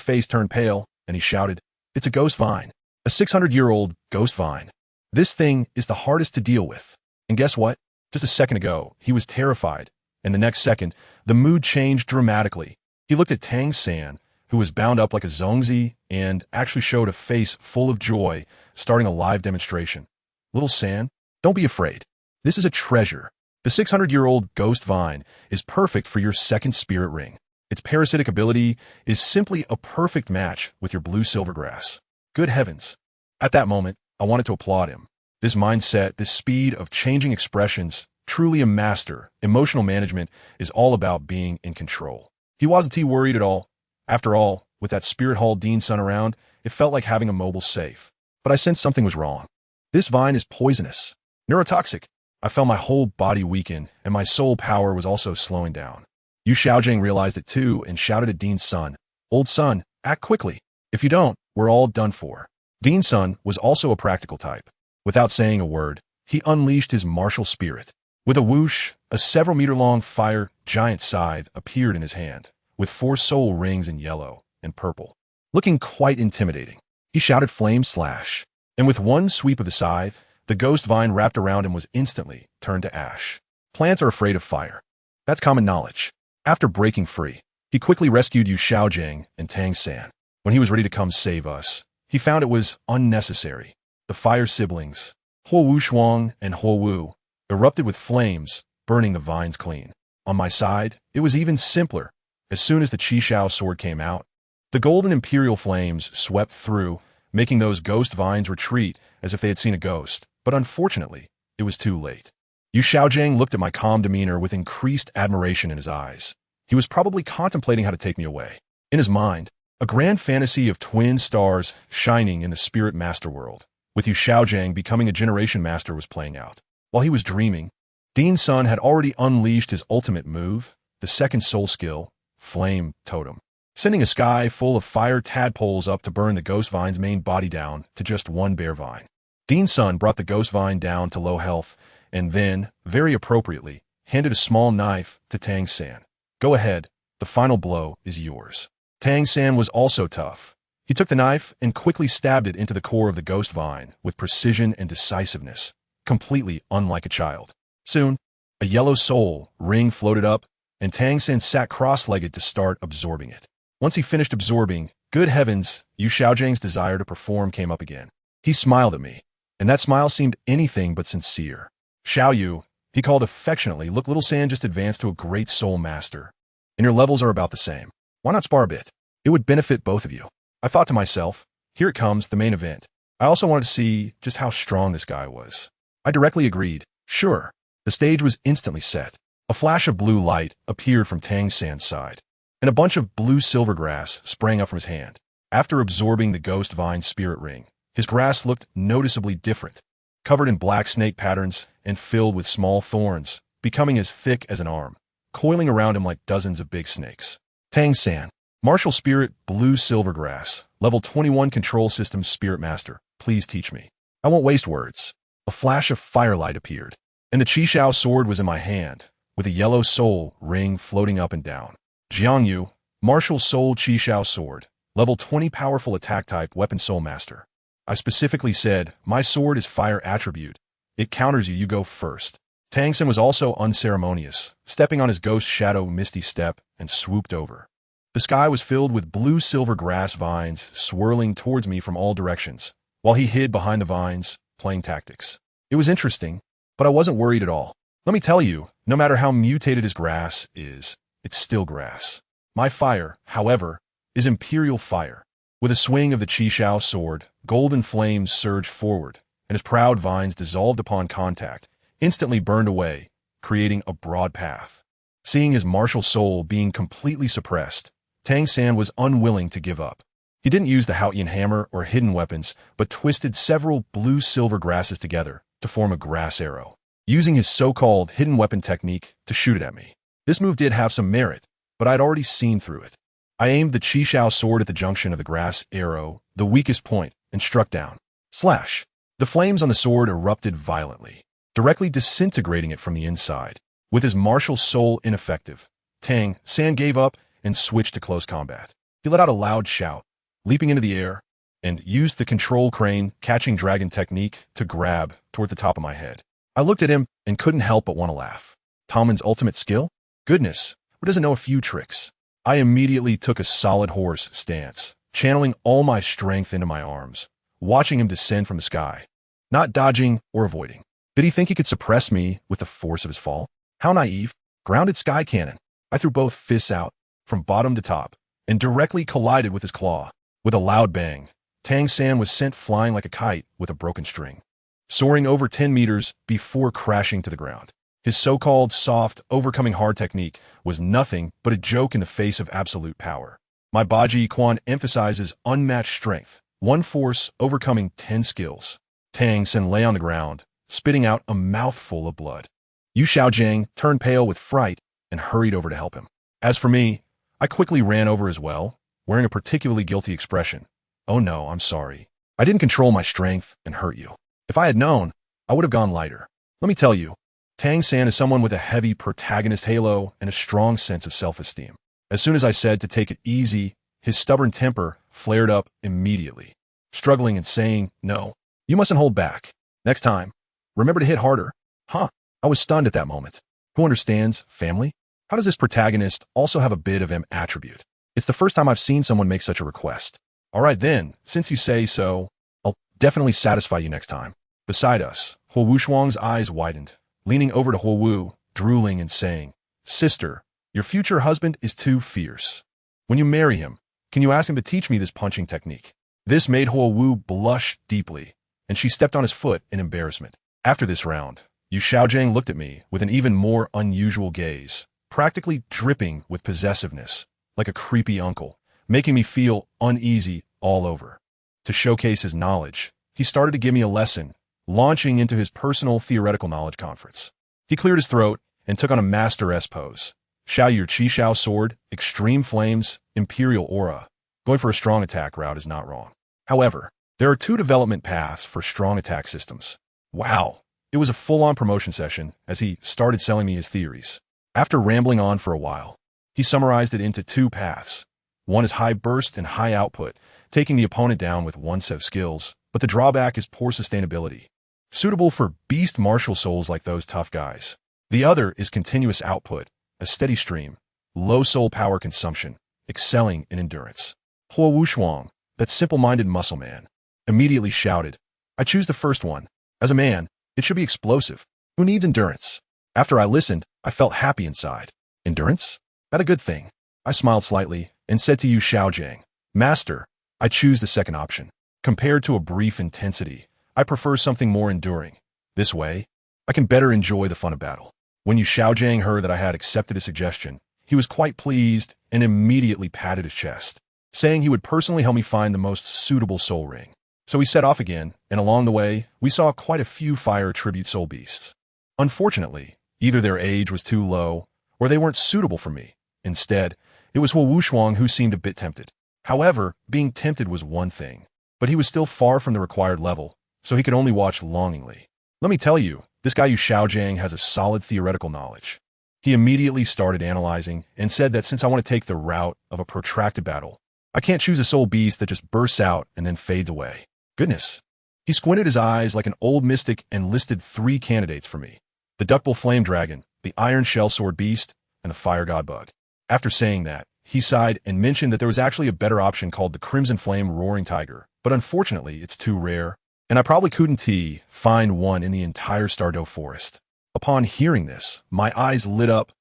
face turned pale, and he shouted, "It's a ghost vine. A 600-year-old ghost vine. This thing is the hardest to deal with." And guess what? Just a second ago, he was terrified, and the next second, the mood changed dramatically. He looked at Tang San, who was bound up like a zongzi, and actually showed a face full of joy, starting a live demonstration. "Little San, don't be afraid. This is a treasure. The 600-year-old ghost vine is perfect for your second spirit ring. Its parasitic ability is simply a perfect match with your blue silvergrass." Good heavens. At that moment, I wanted to applaud him. This mindset, this speed of changing expressions, truly a master. Emotional management is all about being in control. He wasn't too worried at all. After all, with that Spirit Hall Dean Sun around, it felt like having a mobile safe. But I sensed something was wrong. This vine is poisonous. Neurotoxic. I felt my whole body weaken, and my soul power was also slowing down. Yu Xiaojing realized it too and shouted at Dean Sun, "Old Sun, act quickly. If you don't, we're all done for." Dean Sun was also a practical type. Without saying a word, he unleashed his martial spirit. With a whoosh, a several-meter-long fire giant scythe appeared in his hand, with 4 soul rings in yellow and purple. Looking quite intimidating, he shouted "Flame Slash," and with one sweep of the scythe, the ghost vine wrapped around him was instantly turned to ash. Plants are afraid of fire. That's common knowledge. After breaking free, he quickly rescued Yu Xiaojing and Tang San. When he was ready to come save us, he found it was unnecessary. The fire siblings, Huo Wu Shuang and Huo Wu, erupted with flames, burning the vines clean. On my side, it was even simpler. As soon as the Chixiao Sword came out, the golden imperial flames swept through, making those ghost vines retreat as if they had seen a ghost. But unfortunately, it was too late. Yu Xiaojing looked at my calm demeanor with increased admiration in his eyes. He was probably contemplating how to take me away. In his mind, a grand fantasy of twin stars shining in the spirit master world, with Yu Xiaojing becoming a generation master, was playing out. While he was dreaming, Dean Sun had already unleashed his ultimate move, the second soul skill, Flame Totem, sending a sky full of fire tadpoles up to burn the ghost vine's main body down to just one bare vine. Dean Sun brought the ghost vine down to low health, and then, very appropriately, handed a small knife to Tang San. "Go ahead, the final blow is yours." Tang San was also tough. He took the knife and quickly stabbed it into the core of the ghost vine with precision and decisiveness, completely unlike a child. Soon, a yellow soul ring floated up, and Tang San sat cross-legged to start absorbing it. Once he finished absorbing, good heavens, Yu Xiaojing's desire to perform came up again. He smiled at me, and that smile seemed anything but sincere. "Xiao he called affectionately. "Look, little San just advanced to a great soul master, and your levels are about the same. Why not spar a bit? It would benefit both of you." I thought to myself, here it comes, the main event. I also wanted to see just how strong this guy was. I directly agreed, sure. The stage was instantly set. A flash of blue light appeared from Tang San's side, and a bunch of blue silver grass sprang up from his hand. After absorbing the ghost vine spirit ring, his grass looked noticeably different, covered in black snake patterns and filled with small thorns, becoming as thick as an arm, coiling around him like dozens of big snakes. Tang San, Martial Spirit Blue Silvergrass, Level 21 Control System Spirit Master, please teach me. I won't waste words. A flash of firelight appeared, and the Chixiao Sword was in my hand, with a yellow soul ring floating up and down. Jiang Yu, Martial Soul Chixiao Sword, Level 20 Powerful Attack Type Weapon Soul Master. I specifically said, my sword is fire attribute. It counters you go first. Tang San was also unceremonious, stepping on his ghost shadow misty step and swooped over. The sky was filled with blue-silver grass vines swirling towards me from all directions, while he hid behind the vines, playing tactics. It was interesting, but I wasn't worried at all. Let me tell you, no matter how mutated his grass is, it's still grass. My fire, however, is imperial fire. With a swing of the Chixiao Sword, golden flames surged forward, and his proud vines dissolved upon contact, instantly burned away, creating a broad path. Seeing his martial soul being completely suppressed, Tang San was unwilling to give up. He didn't use the Haotian hammer or hidden weapons, but twisted several blue-silver grasses together to form a grass arrow, using his so-called hidden weapon technique to shoot it at me. This move did have some merit, but I'd already seen through it. I aimed the Chixiao Sword at the junction of the grass arrow, the weakest point, and struck down. Slash! The flames on the sword erupted violently. directly disintegrating it from the inside. With his martial soul ineffective, Tang San gave up and switched to close combat. He let out a loud shout, leaping into the air, and used the control crane catching dragon technique to grab toward the top of my head. I looked at him and couldn't help but want to laugh. Talman's ultimate skill? Goodness, who doesn't know a few tricks? I immediately took a solid horse stance, channeling all my strength into my arms, watching him descend from the sky, not dodging or avoiding. Did he think he could suppress me with the force of his fall? How naive. Grounded sky cannon. I threw both fists out, from bottom to top, and directly collided with his claw. With a loud bang, Tang San was sent flying like a kite with a broken string, soaring over 10 meters before crashing to the ground. His so-called soft, overcoming hard technique was nothing but a joke in the face of absolute power. My Baji Quan emphasizes unmatched strength, one force overcoming 10 skills. Tang San lay on the ground, spitting out a mouthful of blood. Yu Xiaojiang turned pale with fright and hurried over to help him. As for me, I quickly ran over as well, wearing a particularly guilty expression. Oh no, I'm sorry. I didn't control my strength and hurt you. If I had known, I would have gone lighter. Let me tell you, Tang San is someone with a heavy protagonist halo and a strong sense of self-esteem. As soon as I said to take it easy, his stubborn temper flared up immediately, struggling and saying, "No, you mustn't hold back. Next time, remember to hit harder." Huh. I was stunned at that moment. Who understands family? How does this protagonist also have a bit of M attribute? It's the first time I've seen someone make such a request. All right then, since you say so, I'll definitely satisfy you next time. Beside us, Huo Wushuang's eyes widened, leaning over to Huo Wu, drooling and saying, "Sister, your future husband is too fierce. When you marry him, can you ask him to teach me this punching technique?" This made Huo Wu blush deeply, and she stepped on his foot in embarrassment. After this round, Yu Xiaojiang looked at me with an even more unusual gaze, practically dripping with possessiveness, like a creepy uncle, making me feel uneasy all over. To showcase his knowledge, he started to give me a lesson, launching into his personal theoretical knowledge conference. He cleared his throat and took on a Master S pose. Xiaoyu Chixiao Sword, Extreme Flames, Imperial Aura. Going for a strong attack route is not wrong. However, there are two development paths for strong attack systems. Wow. It was a full-on promotion session as he started selling me his theories. After rambling on for a while, he summarized it into two paths. One is high burst and high output, taking the opponent down with one set of skills, but the drawback is poor sustainability, suitable for beast martial souls like those tough guys. The other is continuous output, a steady stream, low soul power consumption, excelling in endurance. Huo Wushuang, that simple-minded muscle man, immediately shouted, "I choose the first one. As a man, it should be explosive. Who needs endurance?" After I listened, I felt happy inside. Endurance? That a good thing. I smiled slightly and said to Yu Xiaojiang, "Master, I choose the second option. Compared to a brief intensity, I prefer something more enduring. This way, I can better enjoy the fun of battle." When Yu Xiaojiang heard that I had accepted his suggestion, he was quite pleased and immediately patted his chest, saying he would personally help me find the most suitable soul ring. So we set off again, and along the way, we saw quite a few fire tribute soul beasts. Unfortunately, either their age was too low, or they weren't suitable for me. Instead, it was Huo Wushuang who seemed a bit tempted. However, being tempted was one thing, but he was still far from the required level, so he could only watch longingly. Let me tell you, this guy Yu Xiaojiang has a solid theoretical knowledge. He immediately started analyzing and said that since I want to take the route of a protracted battle, I can't choose a soul beast that just bursts out and then fades away. Goodness. He squinted his eyes like an old mystic and listed 3 candidates for me: the Duckbill Flame Dragon, the Iron Shell Sword Beast, and the Fire God Bug. After saying that, he sighed and mentioned that there was actually a better option called the Crimson Flame Roaring Tiger, but unfortunately it's too rare, and I probably couldn't find one in the entire Stardew Forest. Upon hearing this, my eyes lit up.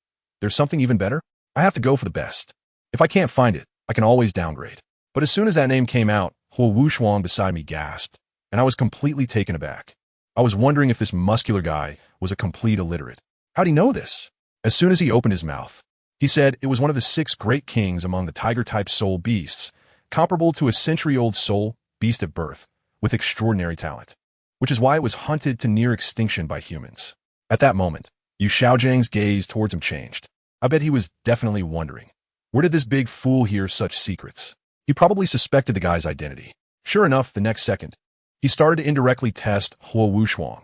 There's something even better? I have to go for the best. If I can't find it, I can always downgrade. But as soon as that name came out, Huo Wushuang beside me gasped, and I was completely taken aback. I was wondering if this muscular guy was a complete illiterate. How'd he know this? As soon as he opened his mouth, he said it was one of the 6 great kings among the tiger-type soul beasts, comparable to a century-old soul beast at birth, with extraordinary talent, which is why it was hunted to near extinction by humans. At that moment, Yu Xiaojiang's gaze towards him changed. I bet he was definitely wondering, where did this big fool hear such secrets? He probably suspected the guy's identity. Sure enough, the next second, he started to indirectly test Huo Wushuang,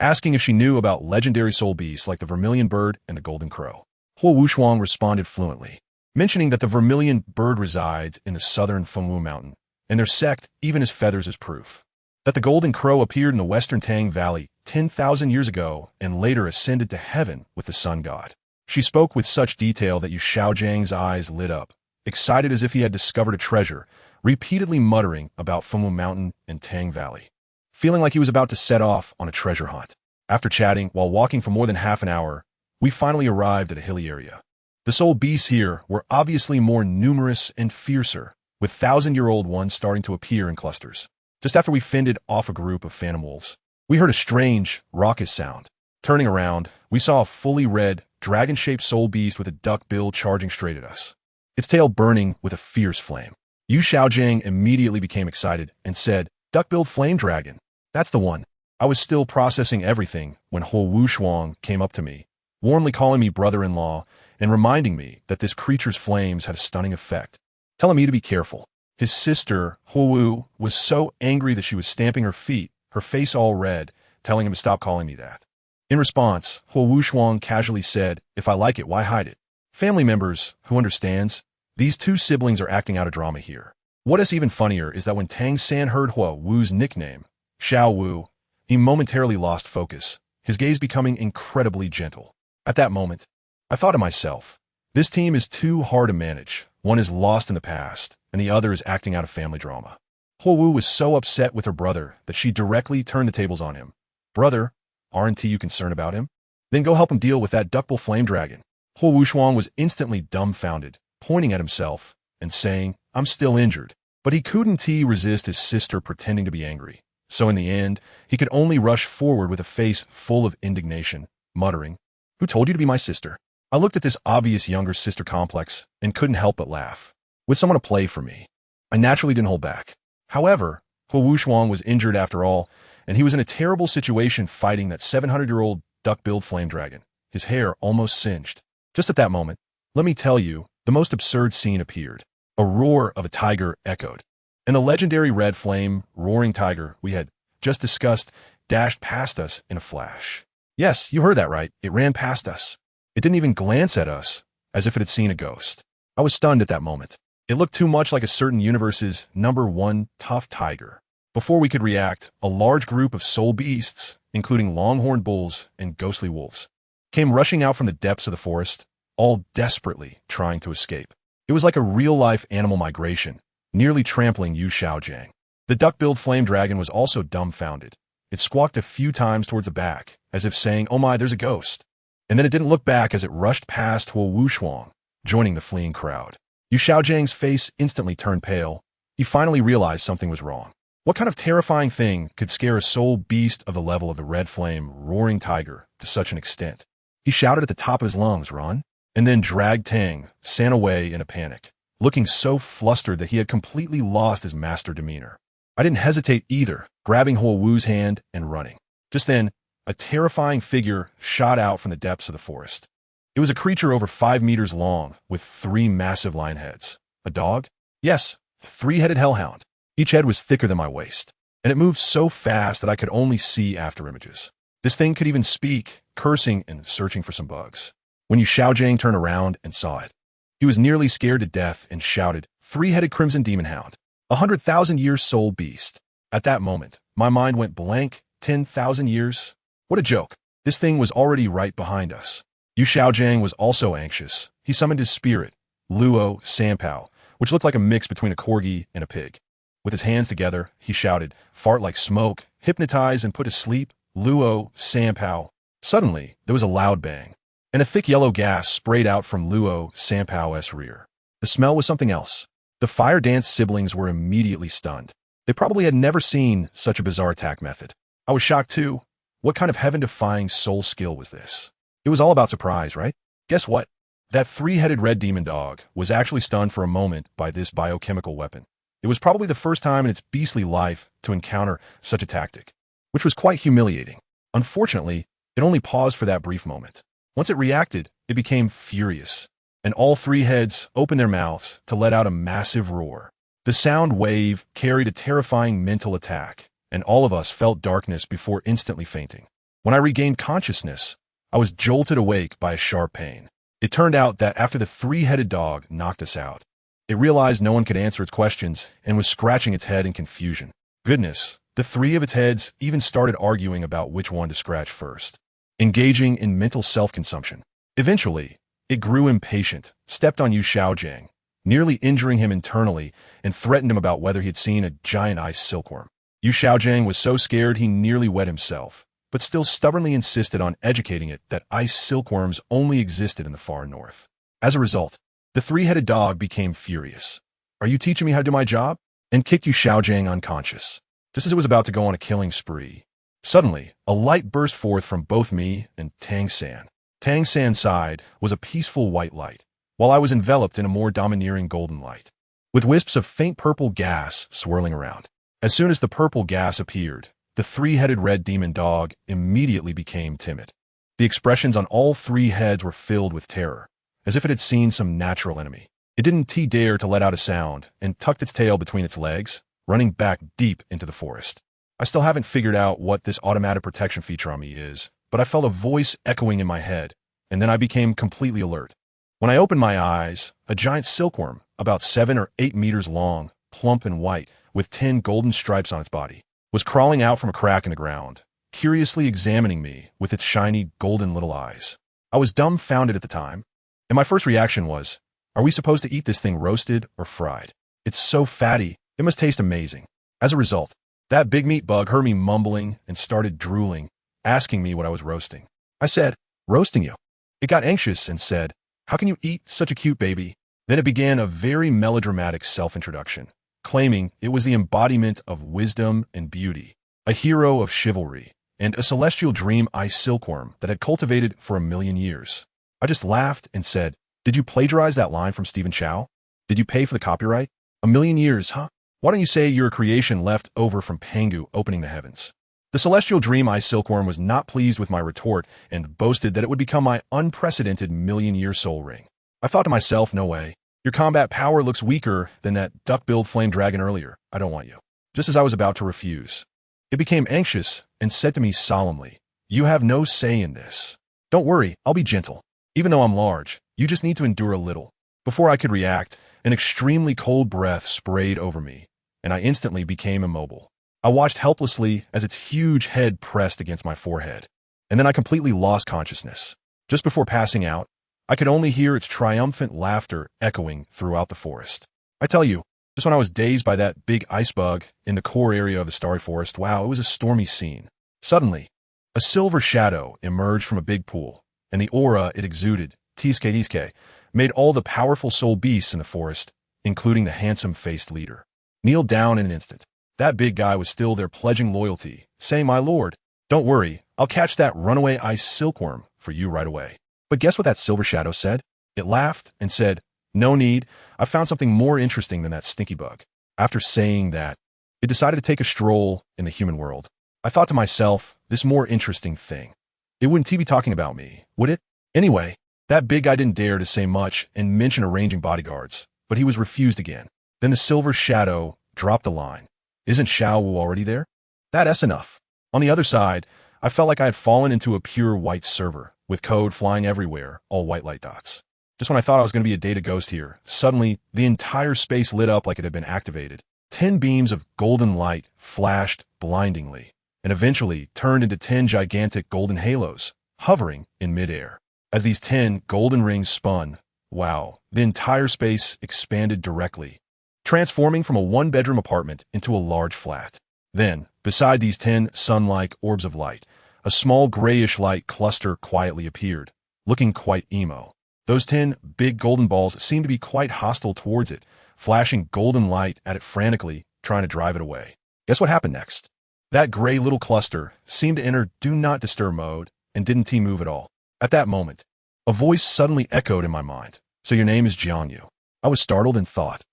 asking if she knew about legendary soul beasts like the vermilion bird and the golden crow. Huo Wushuang responded fluently, mentioning that the vermilion bird resides in the southern Fengwu Mountain, and their sect even has feathers as proof. That the golden crow appeared in the western Tang Valley 10,000 years ago and later ascended to heaven with the sun god. She spoke with such detail that Yu Xiaojiang's eyes lit up, excited as if he had discovered a treasure, repeatedly muttering about Fengwu Mountain and Tang Valley, feeling like he was about to set off on a treasure hunt. After chatting while walking for more than half an hour, we finally arrived at a hilly area. The soul beasts here were obviously more numerous and fiercer, with thousand-year-old ones starting to appear in clusters. Just after we fended off a group of phantom wolves, we heard a strange, raucous sound. Turning around, we saw a fully red, dragon-shaped soul beast with a duck bill charging straight at us, its tail burning with a fierce flame. Yu Xiaojiang immediately became excited and said, "Duck-billed flame dragon. That's the one." I was still processing everything when Huo Wushuang came up to me, warmly calling me brother-in-law and reminding me that this creature's flames had a stunning effect, telling me to be careful. His sister, Huo Wu, was so angry that she was stamping her feet, her face all red, telling him to stop calling me that. In response, Huo Wushuang casually said, "If I like it, why hide it?" Family members, who understands? These two siblings are acting out a drama here. What is even funnier is that when Tang San heard Huo Wu's nickname, Xiao Wu, he momentarily lost focus, his gaze becoming incredibly gentle. At that moment, I thought to myself, this team is too hard to manage. One is lost in the past, and the other is acting out a family drama. Huo Wu was so upset with her brother that she directly turned the tables on him. "Brother, aren't you concerned about him? Then go help him deal with that duckbill flame dragon." Huo Wushuang was instantly dumbfounded, pointing at himself and saying, "I'm still injured." But he couldn't resist his sister pretending to be angry. So in the end, he could only rush forward with a face full of indignation, muttering, "Who told you to be my sister?" I looked at this obvious younger sister complex and couldn't help but laugh. With someone to play for me, I naturally didn't hold back. However, Huo Wushuang was injured after all, and he was in a terrible situation fighting that 700-year-old duck-billed flame dragon, his hair almost singed. Just at that moment, let me tell you, the most absurd scene appeared. A roar of a tiger echoed, and the legendary red flame, roaring tiger we had just discussed dashed past us in a flash. Yes, you heard that right. It ran past us. It didn't even glance at us, as if it had seen a ghost. I was stunned at that moment. It looked too much like a certain universe's #1 tough tiger. Before we could react, a large group of soul beasts, including longhorned bulls and ghostly wolves, came rushing out from the depths of the forest, all desperately trying to escape. It was like a real-life animal migration, nearly trampling Yu Xiaojiang. The duck-billed flame dragon was also dumbfounded. It squawked a few times towards the back, as if saying, "Oh my, there's a ghost." And then it didn't look back as it rushed past Huo Wushuang, joining the fleeing crowd. Yu Xiaojiang's face instantly turned pale. He finally realized something was wrong. What kind of terrifying thing could scare a soul beast of the level of the red flame roaring tiger to such an extent? He shouted at the top of his lungs, "Run!" and then dragged Tang San away in a panic, looking so flustered that he had completely lost his master demeanor. I didn't hesitate either, grabbing Huo Wu's hand and running. Just then, a terrifying figure shot out from the depths of the forest. It was a creature over 5 meters long, with 3 massive lion heads. A dog? Yes, a 3-headed hellhound. Each head was thicker than my waist, and it moved so fast that I could only see after images. This thing could even speak, cursing and searching for some bugs. When Yu Xiaojiang turned around and saw it, he was nearly scared to death and shouted, "3-headed crimson demon hound, 100,000-year soul beast." At that moment, my mind went blank. 10,000 years? What a joke. This thing was already right behind us. Yu Xiaojiang was also anxious. He summoned his spirit, Luo Sanpao, which looked like a mix between a corgi and a pig. With his hands together, he shouted, "Fart like smoke, hypnotize and put to sleep, Luo Sanpao." Suddenly, there was a loud bang, and a thick yellow gas sprayed out from Luo Sanpao's rear. The smell was something else. The fire dance siblings were immediately stunned. They probably had never seen such a bizarre attack method. I was shocked too. What kind of heaven-defying soul skill was this? It was all about surprise, right? Guess what? That 3-headed red demon dog was actually stunned for a moment by this biochemical weapon. It was probably the first time in its beastly life to encounter such a tactic, which was quite humiliating. Unfortunately, it only paused for that brief moment. Once it reacted, it became furious, and all 3 heads opened their mouths to let out a massive roar. The sound wave carried a terrifying mental attack, and all of us felt darkness before instantly fainting. When I regained consciousness, I was jolted awake by a sharp pain. It turned out that after the three-headed dog knocked us out, it realized no one could answer its questions and was scratching its head in confusion. Goodness, the three of its heads even started arguing about which one to scratch first, engaging in mental self-consumption. Eventually, it grew impatient, stepped on Yu Xiaojiang, nearly injuring him internally, and threatened him about whether he had seen a giant ice silkworm. Yu Xiaojiang was so scared he nearly wet himself, but still stubbornly insisted on educating it that ice silkworms only existed in the far north. As a result, the three-headed dog became furious. "Are you teaching me how to do my job?" and kicked Yu Xiaojiang unconscious. Just as it was about to go on a killing spree, suddenly, a light burst forth from both me and Tang San. Tang San's side was a peaceful white light, while I was enveloped in a more domineering golden light, with wisps of faint purple gas swirling around. As soon as the purple gas appeared, the three-headed red demon dog immediately became timid. The expressions on all three heads were filled with terror, as if it had seen some natural enemy. It didn't dare to let out a sound and tucked its tail between its legs, running back deep into the forest. I still haven't figured out what this automatic protection feature on me is, but I felt a voice echoing in my head, and then I became completely alert. When I opened my eyes, a giant silkworm, about 7 or 8 meters long, plump and white, with 10 golden stripes on its body, was crawling out from a crack in the ground, curiously examining me with its shiny golden little eyes. I was dumbfounded at the time, and my first reaction was, are we supposed to eat this thing roasted or fried? It's so fatty, it must taste amazing. As a result, that big meat bug heard me mumbling and started drooling, asking me what I was roasting. I said, "Roasting you." It got anxious and said, "How can you eat such a cute baby?" Then it began a very melodramatic self-introduction, claiming it was the embodiment of wisdom and beauty, a hero of chivalry, and a celestial dream ice silkworm that had cultivated for 1,000,000 years. I just laughed and said, "Did you plagiarize that line from Stephen Chow? Did you pay for the copyright? 1,000,000 years, huh? Why don't you say you're a creation left over from Pangu opening the heavens?" The celestial dream ice silkworm was not pleased with my retort and boasted that it would become my unprecedented 1,000,000-year soul ring. I thought to myself, no way. Your combat power looks weaker than that duck-billed flame dragon earlier. I don't want you. Just as I was about to refuse, it became anxious and said to me solemnly, "You have no say in this. Don't worry, I'll be gentle. Even though I'm large, you just need to endure a little." Before I could react, an extremely cold breath sprayed over me, and I instantly became immobile. I watched helplessly as its huge head pressed against my forehead, and then I completely lost consciousness. Just before passing out, I could only hear its triumphant laughter echoing throughout the forest. I tell you, just when I was dazed by that big ice bug in the core area of the starry forest, wow, it was a stormy scene. Suddenly, a silver shadow emerged from a big pool, and the aura it exuded, Tiske, made all the powerful soul beasts in the forest, including the handsome-faced leader, kneel down in an instant. That big guy was still there pledging loyalty, saying, "My lord, don't worry, I'll catch that runaway ice silkworm for you right away." But guess what that silver shadow said? It laughed and said, "No need, I found something more interesting than that stinky bug." After saying that, it decided to take a stroll in the human world. I thought to myself, this more interesting thing. It wouldn't be talking about me, would it? Anyway, that big guy didn't dare to say much and mention arranging bodyguards, but he was refused again. Then the silver shadow dropped a line. "Isn't Xiao Wu already there?" That's enough. On the other side, I felt like I had fallen into a pure white server, with code flying everywhere, all white light dots. Just when I thought I was going to be a data ghost here, suddenly the entire space lit up like it had been activated. 10 beams of golden light flashed blindingly, and eventually turned into 10 gigantic golden halos, hovering in midair. As these 10 golden rings spun, wow, the entire space expanded directly, transforming from a one-bedroom apartment into a large flat. Then, beside these 10 sun-like orbs of light, a small grayish light cluster quietly appeared, looking quite emo. Those 10 big golden balls seemed to be quite hostile towards it, flashing golden light at it frantically, trying to drive it away. Guess what happened next? That gray little cluster seemed to enter Do Not Disturb mode and didn't move at all. At that moment, a voice suddenly echoed in my mind. "So your name is Jiang Yu." I was startled and thought,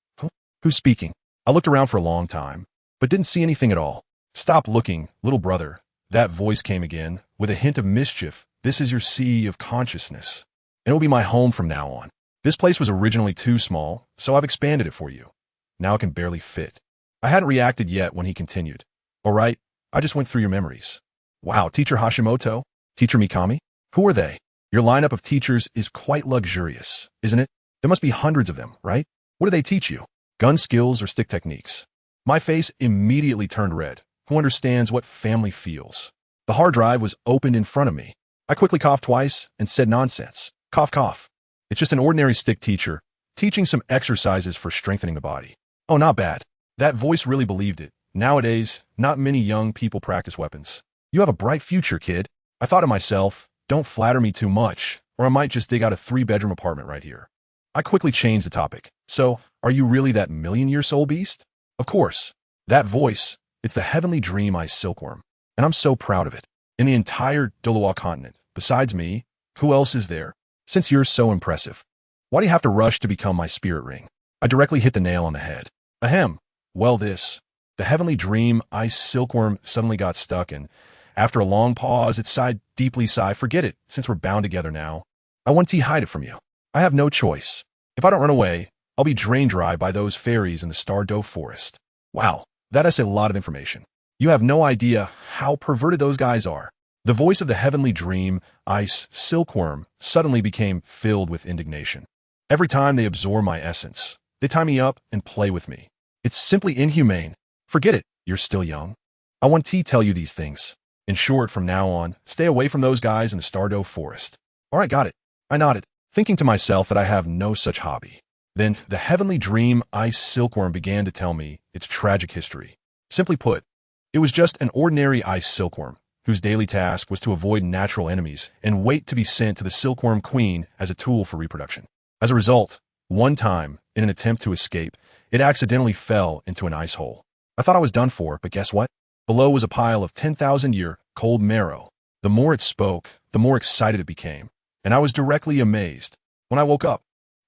who's speaking? I looked around for a long time, but didn't see anything at all. "Stop looking, little brother." That voice came again, with a hint of mischief. "This is your sea of consciousness, and it will be my home from now on. This place was originally too small, so I've expanded it for you. Now it can barely fit." I hadn't reacted yet when he continued. "All right, I just went through your memories. Wow, Teacher Hashimoto? Teacher Mikami? Who are they? Your lineup of teachers is quite luxurious, isn't it? There must be hundreds of them, right? What do they teach you? Gun skills or stick techniques? My face immediately turned red. Who understands what family feels? The hard drive was opened in front of me. I quickly coughed twice and said nonsense. Cough, cough. It's just an ordinary stick teacher, teaching some exercises for strengthening the body. Oh, not bad. That voice really believed it. Nowadays, not many young people practice weapons. You have a bright future, kid. I thought to myself, don't flatter me too much, or I might just dig out a 3-bedroom apartment right here. I quickly changed the topic. So, are you really that million-year soul beast? Of course. That voice, it's the heavenly dream ice silkworm, and I'm so proud of it. In the entire Douluo Continent, besides me, who else is there? Since you're so impressive, why do you have to rush to become my spirit ring? I directly hit the nail on the head. Ahem. Well, the heavenly dream ice silkworm suddenly got stuck, and after a long pause, it sighed deeply. Forget it, since we're bound together now. I want to hide it from you. I have no choice. If I don't run away, I'll be drained dry by those fairies in the Douluo forest. Wow, that is a lot of information. You have no idea how perverted those guys are. The voice of the heavenly dream, ice silkworm, suddenly became filled with indignation. Every time they absorb my essence, they tie me up and play with me. It's simply inhumane. Forget it, you're still young. I want to tell you these things. In short, from now on, stay away from those guys in the Douluo forest. All right, got it. I nodded, thinking to myself that I have no such hobby. Then the heavenly dream ice silkworm began to tell me its tragic history. Simply put, it was just an ordinary ice silkworm, whose daily task was to avoid natural enemies and wait to be sent to the silkworm queen as a tool for reproduction. As a result, one time, in an attempt to escape, it accidentally fell into an ice hole. I thought I was done for, but guess what? Below was a pile of 10,000-year cold marrow. The more it spoke, the more excited it became, and I was directly amazed. When I woke up,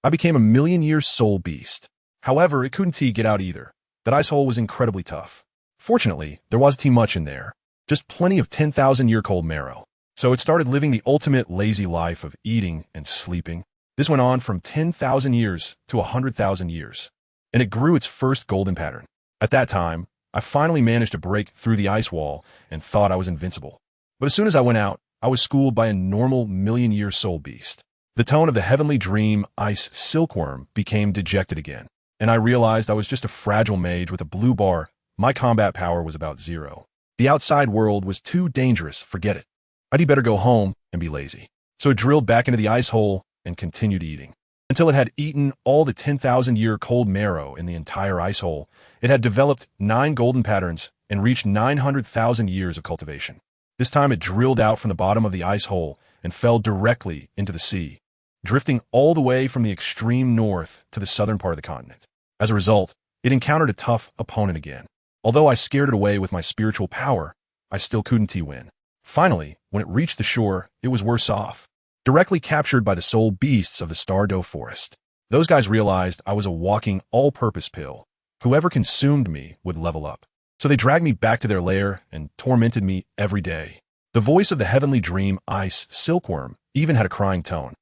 I became a million-year soul beast. However, it couldn't get out either. That ice hole was incredibly tough. Fortunately, there wasn't much in there, just plenty of 10,000-year cold marrow. So it started living the ultimate lazy life of eating and sleeping. This went on from 10,000 years to 100,000 years, and it grew its first golden pattern. At that time, I finally managed to break through the ice wall and thought I was invincible. But as soon as I went out, I was schooled by a normal million-year soul beast. The tone of the heavenly dream ice silkworm became dejected again, and I realized I was just a fragile mage with a blue bar. My combat power was about 0. The outside world was too dangerous, forget it. I'd better go home and be lazy. So it drilled back into the ice hole and continued eating. Until it had eaten all the 10,000-year cold marrow in the entire ice hole, it had developed 9 golden patterns and reached 900,000 years of cultivation. This time it drilled out from the bottom of the ice hole and fell directly into the sea, drifting all the way from the extreme north to the southern part of the continent. As a result, it encountered a tough opponent again. Although I scared it away with my spiritual power, I still couldn't win. Finally, when it reached the shore, it was worse off. Directly captured by the soul beasts of the Douluo forest. Those guys realized I was a walking all-purpose pill. Whoever consumed me would level up. So they dragged me back to their lair and tormented me every day. The voice of the heavenly dream ice silkworm even had a crying tone.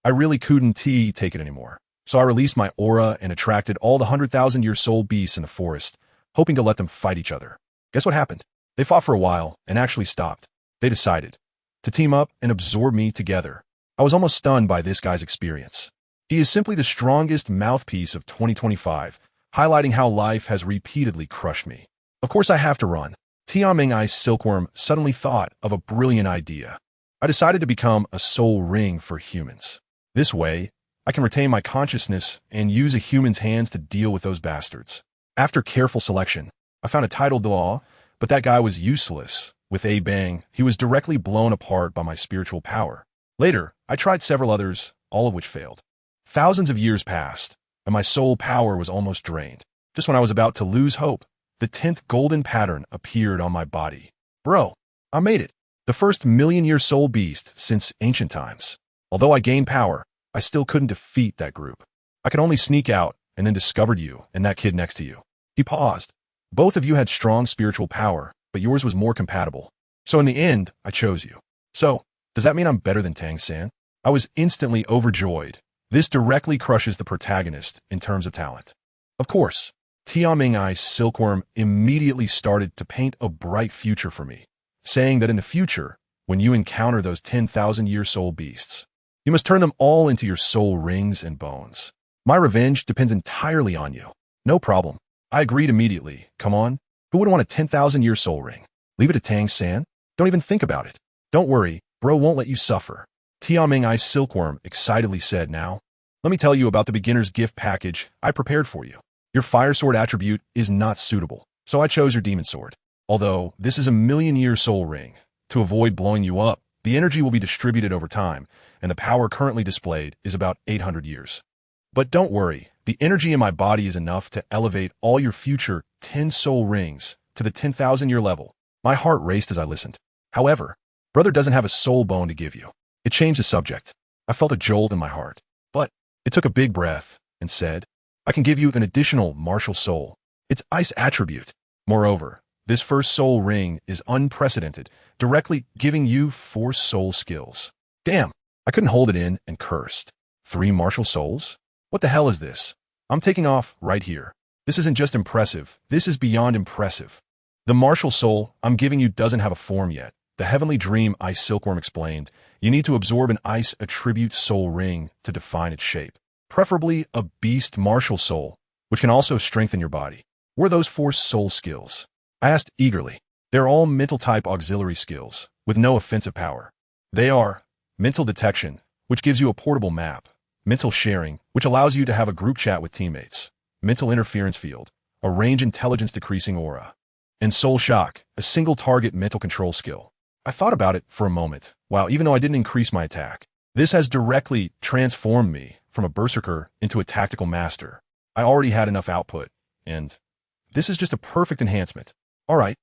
I really couldn't take it anymore. So I released my aura and attracted all the 100,000-year soul beasts in the forest, hoping to let them fight each other. Guess what happened? They fought for a while and actually stopped. They decided to team up and absorb me together. I was almost stunned by this guy's experience. He is simply the strongest mouthpiece of 2025, highlighting how life has repeatedly crushed me. Of course I have to run. Tianming Ice Silkworm suddenly thought of a brilliant idea. I decided to become a soul ring for humans. This way, I can retain my consciousness and use a human's hands to deal with those bastards. After careful selection, I found a titled law, but that guy was useless. With a bang, he was directly blown apart by my spiritual power. Later, I tried several others, all of which failed. Thousands of years passed, and my soul power was almost drained. Just when I was about to lose hope, the 10th golden pattern appeared on my body. Bro, I made it. The first million-year soul beast since ancient times. Although I gained power, I still couldn't defeat that group. I could only sneak out and then discovered you and that kid next to you. He paused. Both of you had strong spiritual power, but yours was more compatible. So in the end, I chose you. So, does that mean I'm better than Tang-san? I was instantly overjoyed. This directly crushes the protagonist in terms of talent. Of course, Tianming Ice Silkworm immediately started to paint a bright future for me. saying that in the future, when you encounter those 10,000-year soul beasts, you must turn them all into your soul rings and bones. My revenge depends entirely on you. No problem. I agreed immediately. Come on. Who would want a 10,000-year soul ring? Leave it to Tang San? Don't even think about it. Don't worry, bro won't let you suffer. Tianming Ice Silkworm excitedly said. Now, let me tell you about the beginner's gift package I prepared for you. Your fire sword attribute is not suitable, so I chose your demon sword. Although this is a million-year soul ring, to avoid blowing you up, the energy will be distributed over time, and the power currently displayed is about 800 years. But don't worry, the energy in my body is enough to elevate all your future 10 soul rings to the 10,000-year level. My heart raced as I listened. However, brother doesn't have a soul bone to give you. It changed the subject. I felt a jolt in my heart, but it took a big breath and said, I can give you an additional martial soul. It's ice attribute. Moreover, this first soul ring is unprecedented, directly giving you 4 soul skills. Damn, I couldn't hold it in and cursed. 3 martial souls? What the hell is this? I'm taking off right here. This isn't just impressive, this is beyond impressive. The martial soul I'm giving you doesn't have a form yet. The Heavenly Dream Ice Silkworm explained, you need to absorb an ice attribute soul ring to define its shape. Preferably a beast martial soul, which can also strengthen your body. What are those 4 soul skills? I asked eagerly. They're all mental type auxiliary skills, with no offensive power. They are mental detection, which gives you a portable map, mental sharing, which allows you to have a group chat with teammates, mental interference field, a range intelligence decreasing aura, and soul shock, a single target mental control skill. I thought about it for a moment. Wow, even though I didn't increase my attack, this has directly transformed me from a berserker into a tactical master. I already had enough output, and this is just a perfect enhancement. All right,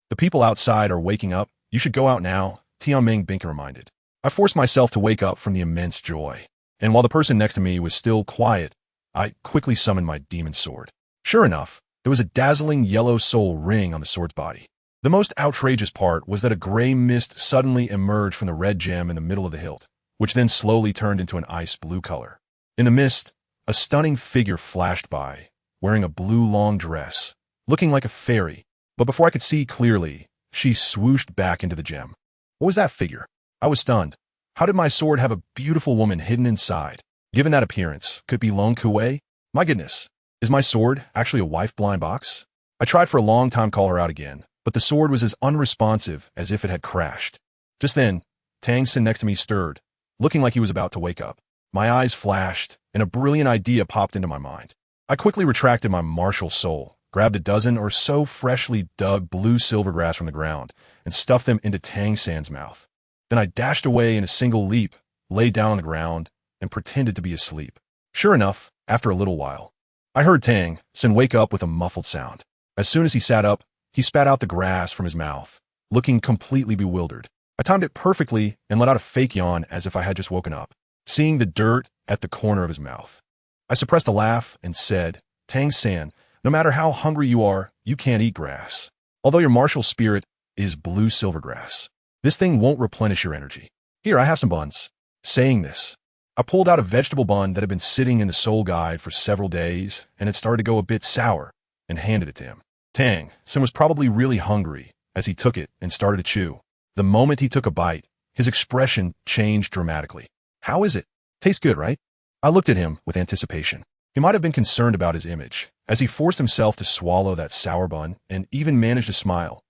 the people outside are waking up. You should go out now, Tianming Binkin reminded. I forced myself to wake up from the immense joy, and while the person next to me was still quiet, I quickly summoned my demon sword. Sure enough, there was a dazzling yellow soul ring on the sword's body. The most outrageous part was that a gray mist suddenly emerged from the red gem in the middle of the hilt, which then slowly turned into an ice blue color. In the mist, a stunning figure flashed by, wearing a blue long dress, looking like a fairy, but before I could see clearly, she swooshed back into the gem. What was that figure? I was stunned. How did my sword have a beautiful woman hidden inside? Given that appearance, could it be Long Kuei? My goodness, is my sword actually a wife blind box? I tried for a long time to call her out again, but the sword was as unresponsive as if it had crashed. Just then, Tang Sin next to me stirred, looking like he was about to wake up. My eyes flashed, and a brilliant idea popped into my mind. I quickly retracted my martial soul, grabbed a dozen or so freshly dug blue silvergrass from the ground, and stuffed them into Tang San's mouth. Then I dashed away in a single leap, lay down on the ground, and pretended to be asleep. Sure enough, after a little while, I heard Tang Sin wake up with a muffled sound. As soon as he sat up, he spat out the grass from his mouth, looking completely bewildered. I timed it perfectly and let out a fake yawn as if I had just woken up, seeing the dirt at the corner of his mouth. I suppressed a laugh and said, Tang San, no matter how hungry you are, you can't eat grass. Although your martial spirit is blue silvergrass, this thing won't replenish your energy. Here, I have some buns. Saying this, I pulled out a vegetable bun that had been sitting in the soul guide for several days and had started to go a bit sour, and handed it to him. Tang Sin was probably really hungry as he took it and started to chew. The moment he took a bite, his expression changed dramatically. How is it? Tastes good, right? I looked at him with anticipation. He might have been concerned about his image, as he forced himself to swallow that sour bun and even managed to smile.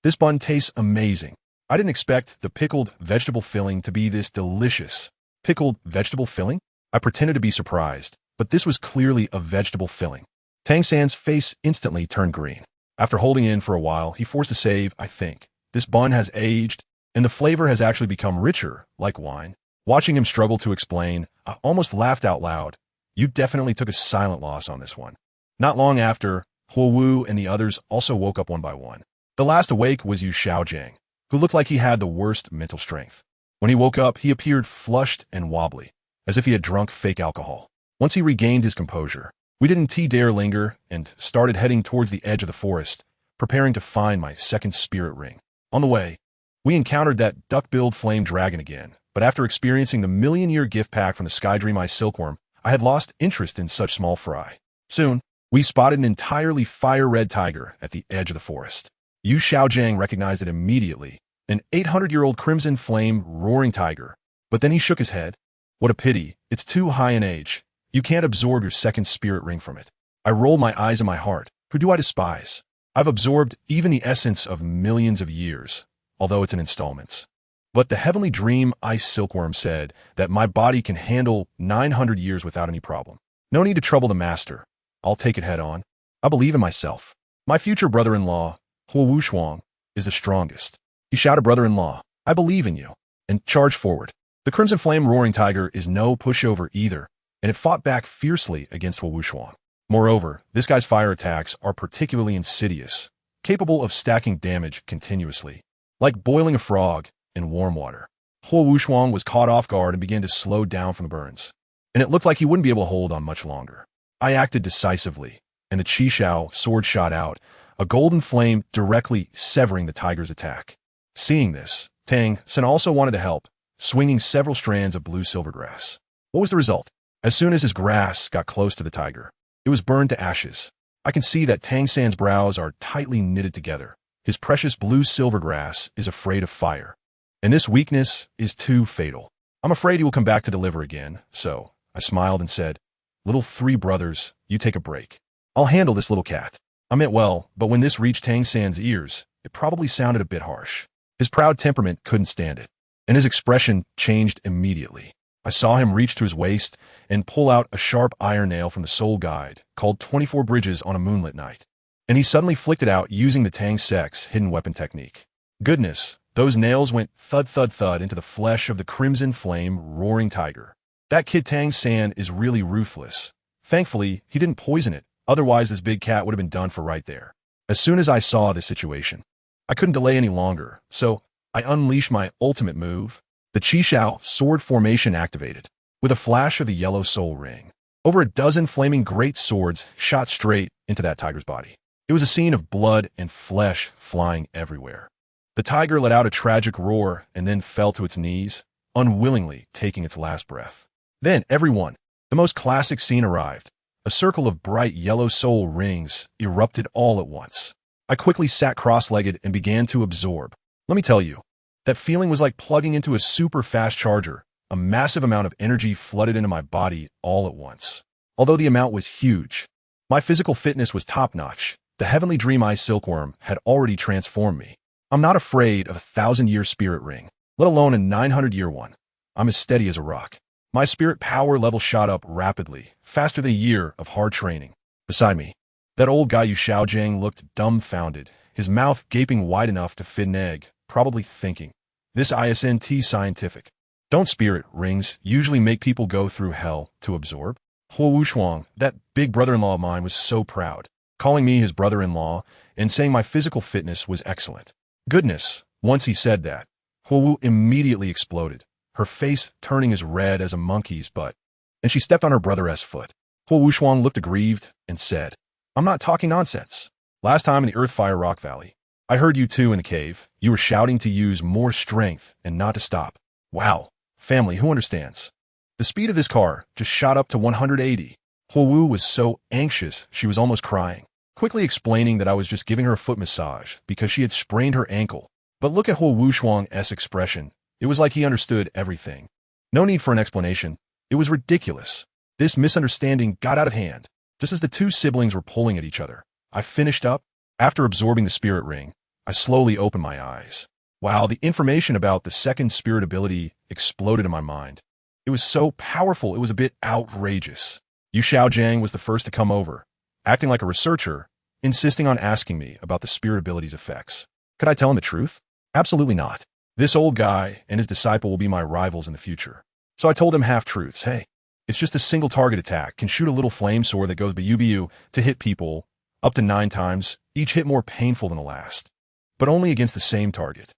This bun tastes amazing. I didn't expect the pickled vegetable filling to be this delicious. Pickled vegetable filling? I pretended to be surprised, but this was clearly a vegetable filling. Tang San's face instantly turned green. After holding in for a while, he forced a save, I think. This bun has aged, and the flavor has actually become richer, like wine. Watching him struggle to explain, I almost laughed out loud. You definitely took a silent loss on this one. Not long after, Huo Wu and the others also woke up one by one. The last awake was Yu Xiaojiang, who looked like he had the worst mental strength. When he woke up, he appeared flushed and wobbly, as if he had drunk fake alcohol. Once he regained his composure, we didn't dare linger and started heading towards the edge of the forest, preparing to find my second spirit ring. On the way, we encountered that duck-billed flame dragon again, but after experiencing the million-year gift pack from the Sky Dream Ice Silkworm, I had lost interest in such small fry. Soon, we spotted an entirely fire-red tiger at the edge of the forest. Yu Xiaojiang recognized it immediately, an 800-year-old crimson flame roaring tiger. But then he shook his head. What a pity, it's too high in age. You can't absorb your second spirit ring from it. I rolled my eyes in my heart. Who do I despise? I've absorbed even the essence of millions of years, although it's in installments. But the heavenly dream ice silkworm said that my body can handle 900 years without any problem. No need to trouble the master. I'll take it head on. I believe in myself. My future brother-in-law, Huo Wushuang, is the strongest. He shouted, brother-in-law, I believe in you, and charged forward. The crimson flame roaring tiger is no pushover either, and it fought back fiercely against Huo Wushuang. Moreover, this guy's fire attacks are particularly insidious, capable of stacking damage continuously, like boiling a frog in warm water. Huo Wushuang was caught off guard and began to slow down from the burns, and it looked like he wouldn't be able to hold on much longer. I acted decisively, and the Chixiao Sword shot out, a golden flame directly severing the tiger's attack. Seeing this, Tang Sen also wanted to help, swinging several strands of blue silvergrass. What was the result? As soon as his grass got close to the tiger, it was burned to ashes. I can see that Tang San's brows are tightly knitted together. His precious blue silvergrass is afraid of fire. And this weakness is too fatal. I'm afraid he will come back to deliver again, so I smiled and said, little three brothers, you take a break. I'll handle this little cat. I meant well, but when this reached Tang San's ears, it probably sounded a bit harsh. His proud temperament couldn't stand it, and his expression changed immediately. I saw him reach to his waist and pull out a sharp iron nail from the soul guide called 24 Bridges on a Moonlit Night. And he suddenly flicked it out using the Tang Sek's hidden weapon technique. Goodness, those nails went thud thud thud into the flesh of the crimson flame roaring tiger. That kid Tang San is really ruthless. Thankfully, he didn't poison it, otherwise this big cat would have been done for right there. As soon as I saw this situation, I couldn't delay any longer, so I unleashed my ultimate move. The Chixiao Sword formation activated. With a flash of the yellow soul ring, over a dozen flaming great swords shot straight into that tiger's body. It was a scene of blood and flesh flying everywhere. The tiger let out a tragic roar and then fell to its knees, unwillingly taking its last breath. Then everyone, the most classic scene arrived. A circle of bright yellow soul rings erupted all at once. I quickly sat cross-legged and began to absorb. Let me tell you, that feeling was like plugging into a super fast charger. A massive amount of energy flooded into my body all at once. Although the amount was huge, my physical fitness was top-notch. The heavenly dream eye silkworm had already transformed me. I'm not afraid of a 1,000-year spirit ring, let alone a 900-year one. I'm as steady as a rock. My spirit power level shot up rapidly, faster than a year of hard training. Beside me, that old guy Yu Xiaojiang looked dumbfounded, his mouth gaping wide enough to fit an egg, probably thinking, this ISNT scientific. Don't spirit rings usually make people go through hell to absorb? Huo Wushuang, that big brother-in-law of mine, was so proud, calling me his brother-in-law and saying my physical fitness was excellent. Goodness, once he said that, Huo Wu immediately exploded, her face turning as red as a monkey's butt, and she stepped on her brother's foot. Huo Wushuang looked aggrieved and said, I'm not talking nonsense. Last time in the Earthfire Rock Valley, I heard you two in the cave. You were shouting to use more strength and not to stop. Wow. Family, who understands? The speed of this car just shot up to 180. Huo Wu was so anxious she was almost crying, quickly explaining that I was just giving her a foot massage because she had sprained her ankle. But look at Huo Wushuang's expression. It was like he understood everything. No need for an explanation. It was ridiculous. This misunderstanding got out of hand, just as the two siblings were pulling at each other. I finished up. After absorbing the spirit ring, I slowly opened my eyes. Wow, the information about the second spirit ability exploded in my mind. It was so powerful, it was a bit outrageous. Yu Xiaojiang was the first to come over, acting like a researcher, insisting on asking me about the spirit ability's effects. Could I tell him the truth? Absolutely not. This old guy and his disciple will be my rivals in the future. So I told him half-truths. Hey, it's just a single target attack, can shoot a little flame sword that goes BU to hit people up to 9 times, each hit more painful than the last. But only against the same target.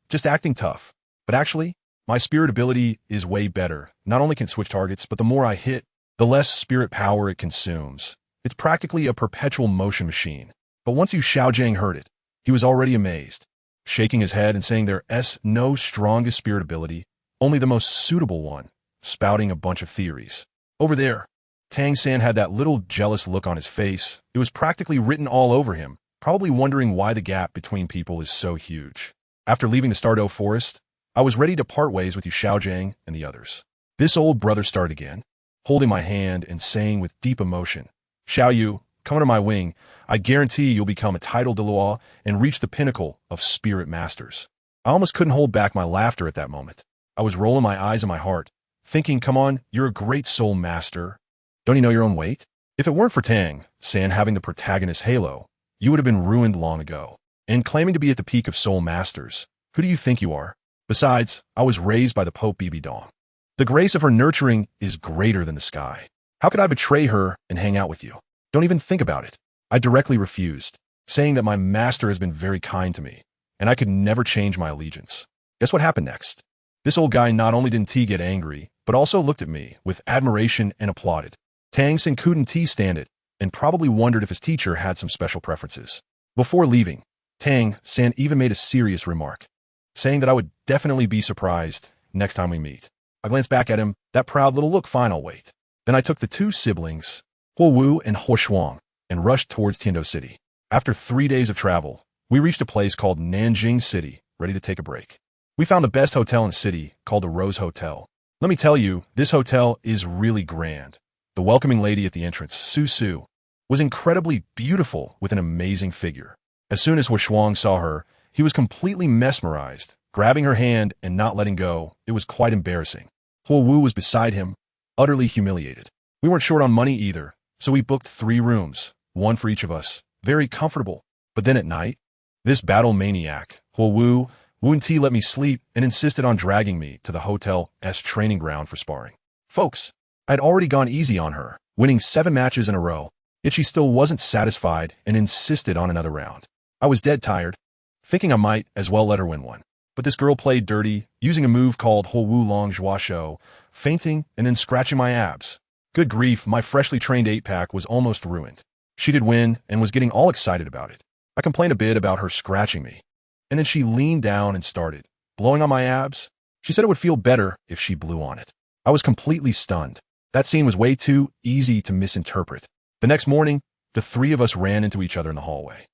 Just acting tough. But actually, my spirit ability is way better. Not only can it switch targets, but the more I hit, the less spirit power it consumes. It's practically a perpetual motion machine. But once Yu Xiaojiang heard it, he was already amazed, shaking his head and saying there's no strongest spirit ability, only the most suitable one, spouting a bunch of theories. Over there, Tang San had that little jealous look on his face. It was practically written all over him, probably wondering why the gap between people is so huge. After leaving the Stardew Forest, I was ready to part ways with Xiaojiang and the others. This old brother started again, holding my hand and saying with deep emotion, "Xiaoyu, come under my wing. I guarantee you'll become a titled Douluo and reach the pinnacle of spirit masters." I almost couldn't hold back my laughter at that moment. I was rolling my eyes in my heart, thinking, come on, you're a great soul master. Don't you know your own weight? If it weren't for Tang San having the protagonist halo, you would have been ruined long ago. And claiming to be at the peak of soul masters, who do you think you are? Besides, I was raised by the Pope Bibi Dong. The grace of her nurturing is greater than the sky. How could I betray her and hang out with you? Don't even think about it. I directly refused, saying that my master has been very kind to me, and I could never change my allegiance. Guess what happened next? This old guy not only didn't get angry, but also looked at me with admiration and applauded. Tang San couldn't stand it, and probably wondered if his teacher had some special preferences. Before leaving, Tang San even made a serious remark, saying that I would definitely be surprised next time we meet. I glanced back at him, that proud little look, fine, I'll wait. Then I took the two siblings, Huo Wu and Huo Shuang, and rushed towards Tiando City. After 3 days of travel, we reached a place called Nanjing City, ready to take a break. We found the best hotel in the city, called the Rose Hotel. Let me tell you, this hotel is really grand. The welcoming lady at the entrance, Su, was incredibly beautiful with an amazing figure. As soon as Huo Shuang saw her, he was completely mesmerized, grabbing her hand and not letting go. It was quite embarrassing. Huo Wu was beside him, utterly humiliated. We weren't short on money either, so we booked 3 rooms, one for each of us, very comfortable. But then at night, this battle maniac, Huo Wu, wouldn't let me sleep and insisted on dragging me to the hotel's training ground for sparring. Folks, I'd already gone easy on her, winning 7 matches in a row, yet she still wasn't satisfied and insisted on another round. I was dead tired, thinking I might as well let her win one. But this girl played dirty, using a move called Huo Wu Long Zhua Shou, feinting and then scratching my abs. Good grief, my freshly trained 8-pack was almost ruined. She did win and was getting all excited about it. I complained a bit about her scratching me. And then she leaned down and started blowing on my abs. She said it would feel better if she blew on it. I was completely stunned. That scene was way too easy to misinterpret. The next morning, the 3 of us ran into each other in the hallway.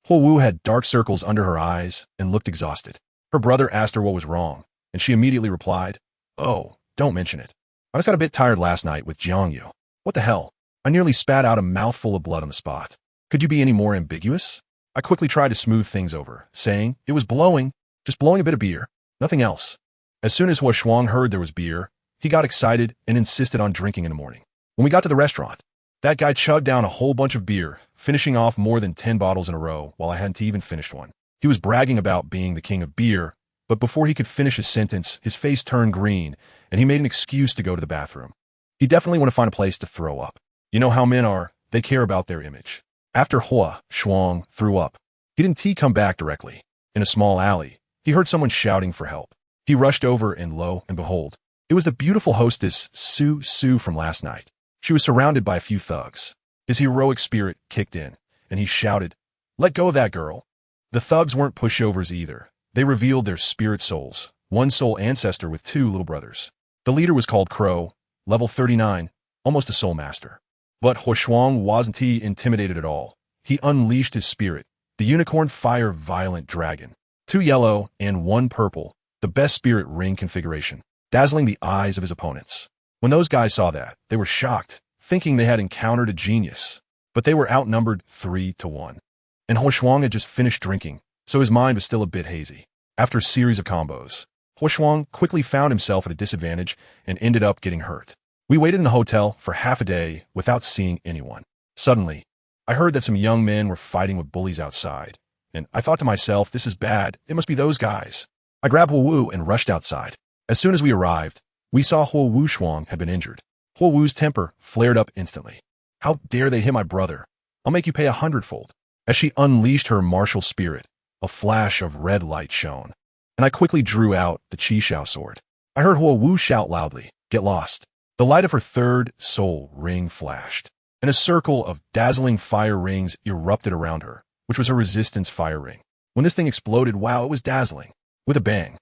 Huo Wu had dark circles under her eyes and looked exhausted. Her brother asked her what was wrong, and she immediately replied, "Oh, don't mention it. I just got a bit tired last night with Jiang Yu." What the hell? I nearly spat out a mouthful of blood on the spot. Could you be any more ambiguous? I quickly tried to smooth things over, saying it was blowing, just blowing a bit of beer, nothing else. As soon as Huo Shuang heard there was beer, he got excited and insisted on drinking in the morning. When we got to the restaurant, that guy chugged down a whole bunch of beer, finishing off more than 10 bottles in a row while I hadn't even finished one. He was bragging about being the king of beer, but before he could finish his sentence, his face turned green, and he made an excuse to go to the bathroom. He definitely wanted to find a place to throw up. You know how men are, they care about their image. After Huo Shuang threw up, he didn't come back directly. In a small alley, he heard someone shouting for help. He rushed over and lo and behold, it was the beautiful hostess Su from last night. She was surrounded by a few thugs. His heroic spirit kicked in, and he shouted, "Let go of that girl." The thugs weren't pushovers either. They revealed their spirit souls, one soul ancestor with 2 little brothers. The leader was called Crow, level 39, almost a soul master. But Huo Shuang wasn't intimidated at all. He unleashed his spirit, the unicorn fire violent dragon. 2 yellow and 1 purple, the best spirit ring configuration, dazzling the eyes of his opponents. When those guys saw that, they were shocked, thinking they had encountered a genius. But they were outnumbered 3-1. And Huo Shuang had just finished drinking, so his mind was still a bit hazy. After a series of combos, Huo Shuang quickly found himself at a disadvantage and ended up getting hurt. We waited in the hotel for half a day without seeing anyone. Suddenly, I heard that some young men were fighting with bullies outside, and I thought to myself, this is bad, it must be those guys. I grabbed Huo Wu and rushed outside. As soon as we arrived, we saw Huo Wu Shuang had been injured. Huo Wu's temper flared up instantly. How dare they hit my brother? I'll make you pay 100-fold. As she unleashed her martial spirit, a flash of red light shone, and I quickly drew out the Chixiao Sword. I heard Huo Wu shout loudly, "Get lost." The light of her 3rd soul ring flashed, and a circle of dazzling fire rings erupted around her, which was her resistance fire ring. When this thing exploded, wow, it was dazzling. With a bang,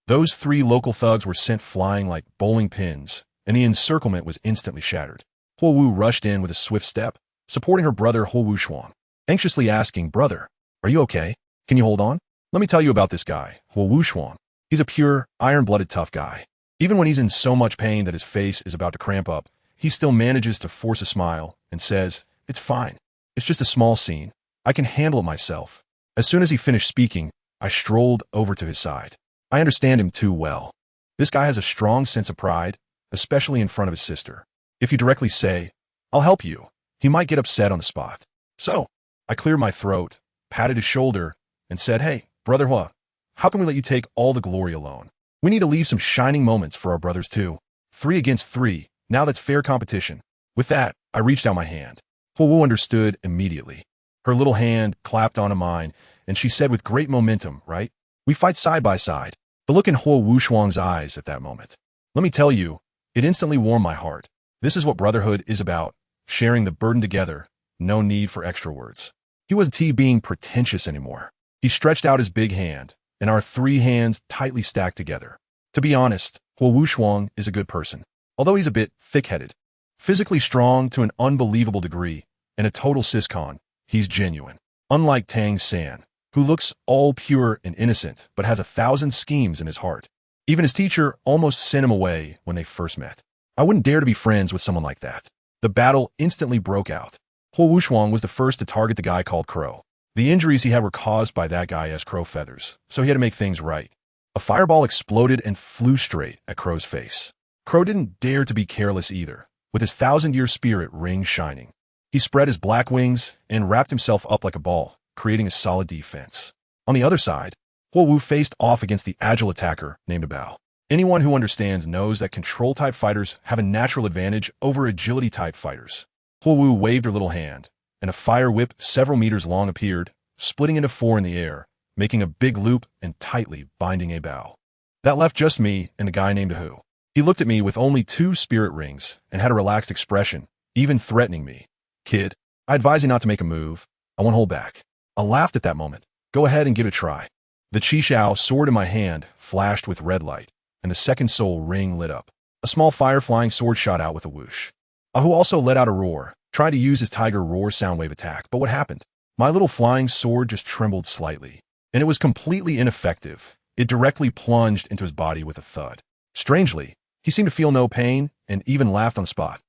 those 3 local thugs were sent flying like bowling pins, and the encirclement was instantly shattered. Huo Wu rushed in with a swift step, supporting her brother Huo Wu Shuang, anxiously asking, "Brother, Are you okay? Can you hold on? Let me tell you about this guy, Huo Wushuang. He's a pure, iron-blooded tough guy. Even when he's in so much pain that his face is about to cramp up, he still manages to force a smile and says, "It's fine. It's just a small scene. I can handle it myself." As soon as he finished speaking, I strolled over to his side. I understand him too well. This guy has a strong sense of pride, especially in front of his sister. If you directly say, "I'll help you," he might get upset on the spot. So, I cleared my throat, patted his shoulder, and said, "Hey, Brother Hua, how can we let you take all the glory alone? We need to leave some shining moments for our brothers too. 3 against 3, now that's fair competition." With that, I reached out my hand. Huo Wu understood immediately. Her little hand clapped onto mine, and she said with great momentum, "Right? We fight side by side." The look in Huo Wushuang's eyes at that moment. Let me tell you, it instantly warmed my heart. This is what brotherhood is about, sharing the burden together, no need for extra words. He wasn't being pretentious anymore. He stretched out his big hand, and our 3 hands tightly stacked together. To be honest, Huo Wushuang is a good person, although he's a bit thick-headed. Physically strong to an unbelievable degree, and a total siscon, he's genuine. Unlike Tang San, who looks all pure and innocent but has 1,000 schemes in his heart. Even his teacher almost sent him away when they first met. I wouldn't dare to be friends with someone like that. The battle instantly broke out. Huo Wushuang was the first to target the guy called Crow. The injuries he had were caused by that guy as Crow feathers, so he had to make things right. A fireball exploded and flew straight at Crow's face. Crow didn't dare to be careless either, with his 1,000-year spirit ring shining. He spread his black wings and wrapped himself up like a ball, creating a solid defense. On the other side, Huo Wu faced off against the agile attacker named Bao. Anyone who understands knows that control-type fighters have a natural advantage over agility-type fighters. Huo Wu waved her little hand, and a fire whip several meters long appeared, splitting into 4 in the air, making a big loop and tightly binding Bao. That left just me and the guy named Hu. He looked at me with only 2 spirit rings and had a relaxed expression, even threatening me. "Kid, I advise you not to make a move. I won't hold back." I laughed at that moment. "Go ahead and give it a try." The Chixiao Sword in my hand flashed with red light, and the second soul ring lit up. A small fire-flying sword shot out with a whoosh. Ahu also let out a roar, trying to use his tiger roar soundwave attack, but what happened? My little flying sword just trembled slightly, and it was completely ineffective. It directly plunged into his body with a thud. Strangely, he seemed to feel no pain and even laughed on the spot.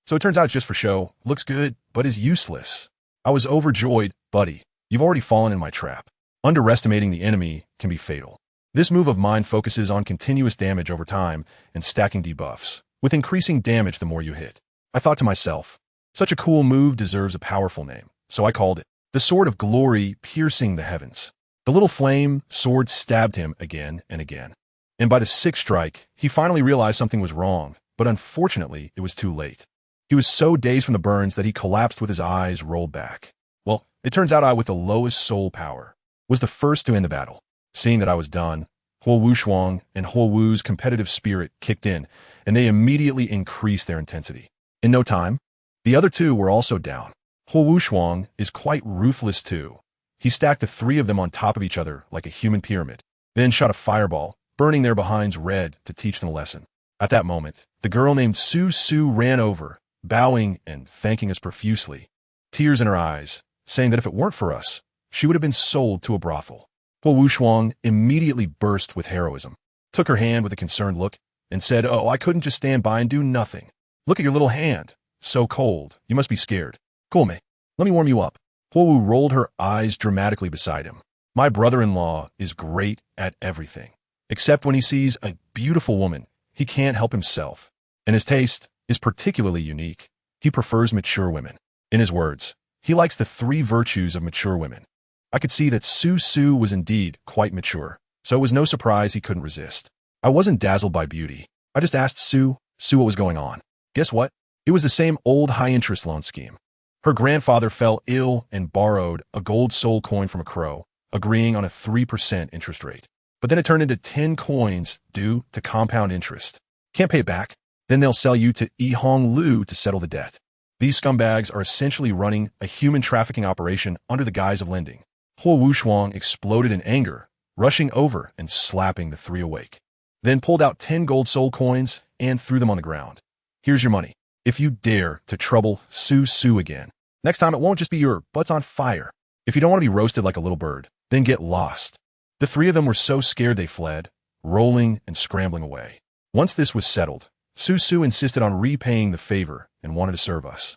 So it turns out it's just for show, looks good, but is useless. I was overjoyed. "Buddy, you've already fallen in my trap. Underestimating the enemy can be fatal." This move of mine focuses on continuous damage over time and stacking debuffs, with increasing damage the more you hit. I thought to myself, such a cool move deserves a powerful name, so I called it the Sword of Glory piercing the heavens. The little flame sword stabbed him again and again. And by the 6th strike, he finally realized something was wrong, but unfortunately, it was too late. He was so dazed from the burns that he collapsed with his eyes rolled back. Well, it turns out I, with the lowest soul power, was the first to end the battle. Seeing that I was done, Huo Wushuang and Huo Wu's competitive spirit kicked in, and they immediately increased their intensity. In no time, the other 2 were also down. Huo Wushuang is quite ruthless too. He stacked the 3 of them on top of each other like a human pyramid, then shot a fireball, burning their behinds red to teach them a lesson. At that moment, the girl named Su ran over, bowing and thanking us profusely, tears in her eyes, saying that if it weren't for us, she would have been sold to a brothel. Huo Wushuang immediately burst with heroism, took her hand with a concerned look, and said, "Oh, I couldn't just stand by and do nothing. Look at your little hand. So cold. You must be scared. Cool, me. Let me warm you up." Huo Wu rolled her eyes dramatically beside him. My brother-in-law is great at everything. Except when he sees a beautiful woman, he can't help himself. And his taste is particularly unique. He prefers mature women. In his words, he likes the 3 virtues of mature women. I could see that Su was indeed quite mature, so it was no surprise he couldn't resist. I wasn't dazzled by beauty. I just asked Su what was going on. Guess what? It was the same old high-interest loan scheme. Her grandfather fell ill and borrowed a gold soul coin from a crow, agreeing on a 3% interest rate. But then it turned into 10 coins due to compound interest. Can't pay it back. Then they'll sell you to Yihong Lu to settle the debt. These scumbags are essentially running a human trafficking operation under the guise of lending. Huo Wushuang exploded in anger, rushing over and slapping the 3 awake. Then pulled out 10 gold soul coins and threw them on the ground. "Here's your money. If you dare to trouble Su again, next time it won't just be your butts on fire." If you don't want to be roasted like a little bird, then get lost. The three of them were so scared they fled, rolling and scrambling away. Once this was settled, Su insisted on repaying the favor and wanted to serve us.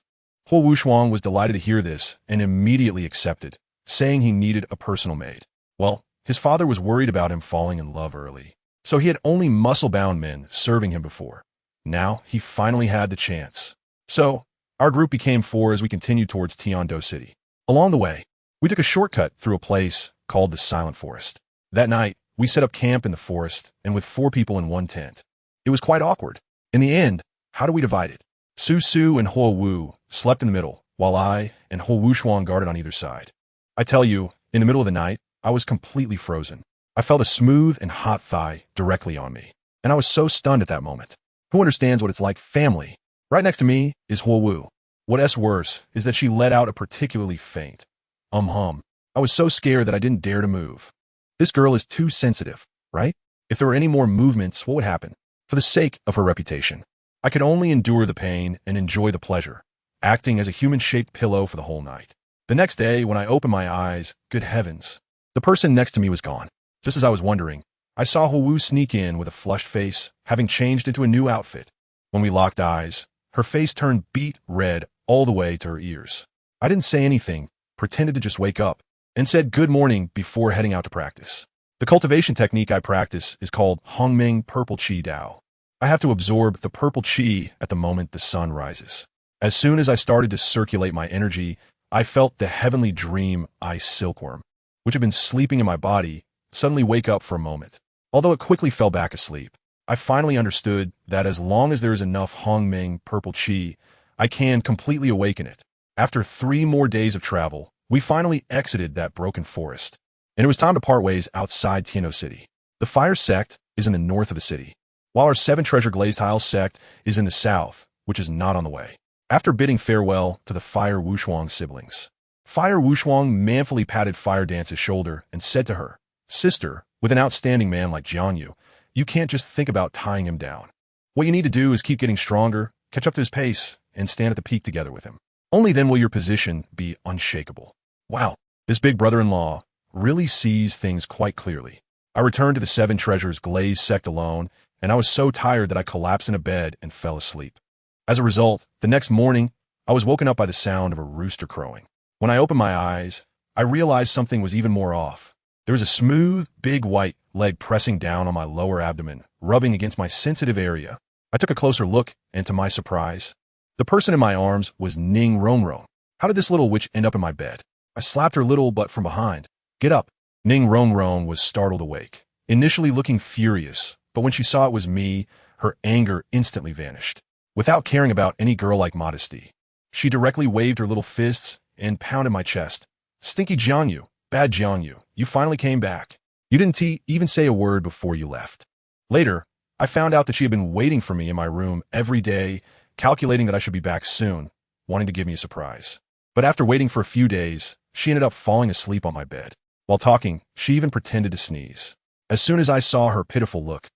Huo Wushuang was delighted to hear this and immediately accepted, saying he needed a personal maid. Well, his father was worried about him falling in love early, so he had only muscle-bound men serving him before. Now he finally had the chance. So, our group became four as we continued towards Tiando City. Along the way, we took a shortcut through a place called the Silent Forest. That night, we set up camp in the forest and with 4 people in one tent. It was quite awkward. In the end, how do we divide it? Su and Huo Wu slept in the middle, while I and Huo Wushuang guarded on either side. I tell you, in the middle of the night, I was completely frozen. I felt a smooth and hot thigh directly on me, and I was so stunned at that moment. Who understands what it's like? Family. Right next to me is Huo Wu. What's worse is that she let out a particularly faint hum. I was so scared that I didn't dare to move. This girl is too sensitive, right? If there were any more movements, what would happen? For the sake of her reputation, I could only endure the pain and enjoy the pleasure, acting as a human-shaped pillow for the whole night. The next day, when I opened my eyes, good heavens, the person next to me was gone. Just as I was wondering, I saw Huo Wu sneak in with a flushed face, having changed into a new outfit. When we locked eyes, her face turned beet red all the way to her ears. I didn't say anything, pretended to just wake up, and said good morning before heading out to practice. The cultivation technique I practice is called Hongming Purple Qi Dao. I have to absorb the purple qi at the moment the sun rises. As soon as I started to circulate my energy, I felt the heavenly dream ice silkworm, which had been sleeping in my body, suddenly wake up for a moment. Although it quickly fell back asleep, I finally understood that as long as there is enough Hongming Purple Qi, I can completely awaken it. After 3 more days of travel, we finally exited that broken forest, and it was time to part ways outside Tiando City. The Fire Sect is in the north of the city, while our 7 Treasure Glazed Tile Sect is in the south, which is not on the way. After bidding farewell to the Fire Wushuang siblings, Fire Wushuang manfully patted Fire Dance's shoulder and said to her, "Sister, with an outstanding man like JiangYu, you can't just think about tying him down. What you need to do is keep getting stronger, catch up to his pace, and stand at the peak together with him. Only then will your position be unshakable." Wow, this big brother-in-law really sees things quite clearly. I returned to the 7 Treasures Glazed Sect alone, and I was so tired that I collapsed in a bed and fell asleep. As a result, the next morning, I was woken up by the sound of a rooster crowing. When I opened my eyes, I realized something was even more off. There was a smooth, big white leg pressing down on my lower abdomen, rubbing against my sensitive area. I took a closer look, and to my surprise, the person in my arms was Ning Rongrong. How did this little witch end up in my bed? I slapped her little butt from behind. "Get up." Ning Rongrong was startled awake, initially looking furious, but when she saw it was me, her anger instantly vanished. Without caring about any girl-like modesty, she directly waved her little fists and pounded my chest. "Stinky JiangYu, bad JiangYu, you finally came back. You didn't even say a word before you left." Later, I found out that she had been waiting for me in my room every day, calculating that I should be back soon, wanting to give me a surprise. But after waiting for a few days, she ended up falling asleep on my bed. While talking, she even pretended to sneeze. As soon as I saw her pitiful look,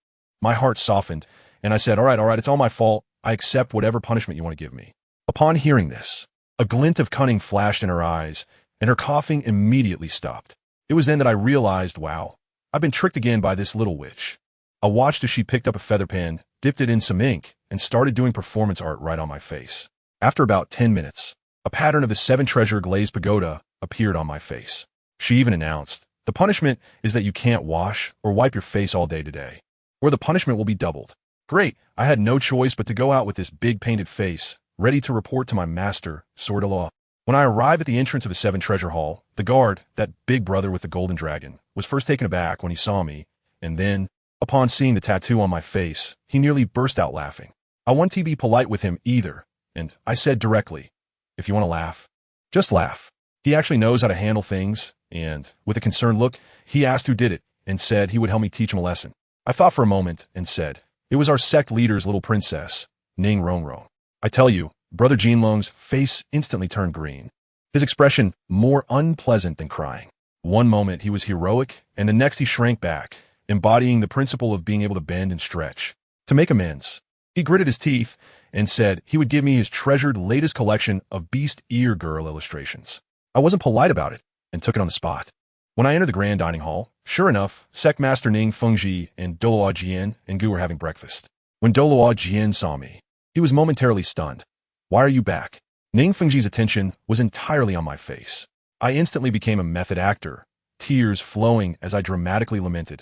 my heart softened, and I said, all right, it's all my fault. I accept whatever punishment you want to give me." Upon hearing this, a glint of cunning flashed in her eyes, and her coughing immediately stopped. It was then that I realized, wow, I've been tricked again by this little witch. I watched as she picked up a feather pen, dipped it in some ink, and started doing performance art right on my face. After about 10 minutes, a pattern of the 7 Treasure Glazed Pagoda appeared on my face. She even announced, "The punishment is that you can't wash or wipe your face all day today, or the punishment will be doubled." Great, I had no choice but to go out with this big painted face, ready to report to my master, Sword of Law. When I arrived at the entrance of the 7 Treasure Hall, the guard, that big brother with the golden dragon, was first taken aback when he saw me, and then, upon seeing the tattoo on my face, he nearly burst out laughing. I wanted to be polite with him either, and I said directly, "If you want to laugh, just laugh." He actually knows how to handle things, and, with a concerned look, he asked who did it, and said he would help me teach him a lesson. I thought for a moment, and said, "It was our sect leader's little princess, Ning Rongrong." I tell you, Brother Jinlong's face instantly turned green, his expression more unpleasant than crying. One moment he was heroic, and the next he shrank back, embodying the principle of being able to bend and stretch. To make amends, he gritted his teeth and said he would give me his treasured latest collection of beast ear girl illustrations. I wasn't polite about it. and took it on the spot. When I entered the grand dining hall, sure enough, Sect Master Ning Fengji and Douluo Jian were having breakfast. When Douluo Jian saw me, he was momentarily stunned. Why are you back? Ning Fengji's attention was entirely on my face. I instantly became a method actor, tears flowing as I dramatically lamented.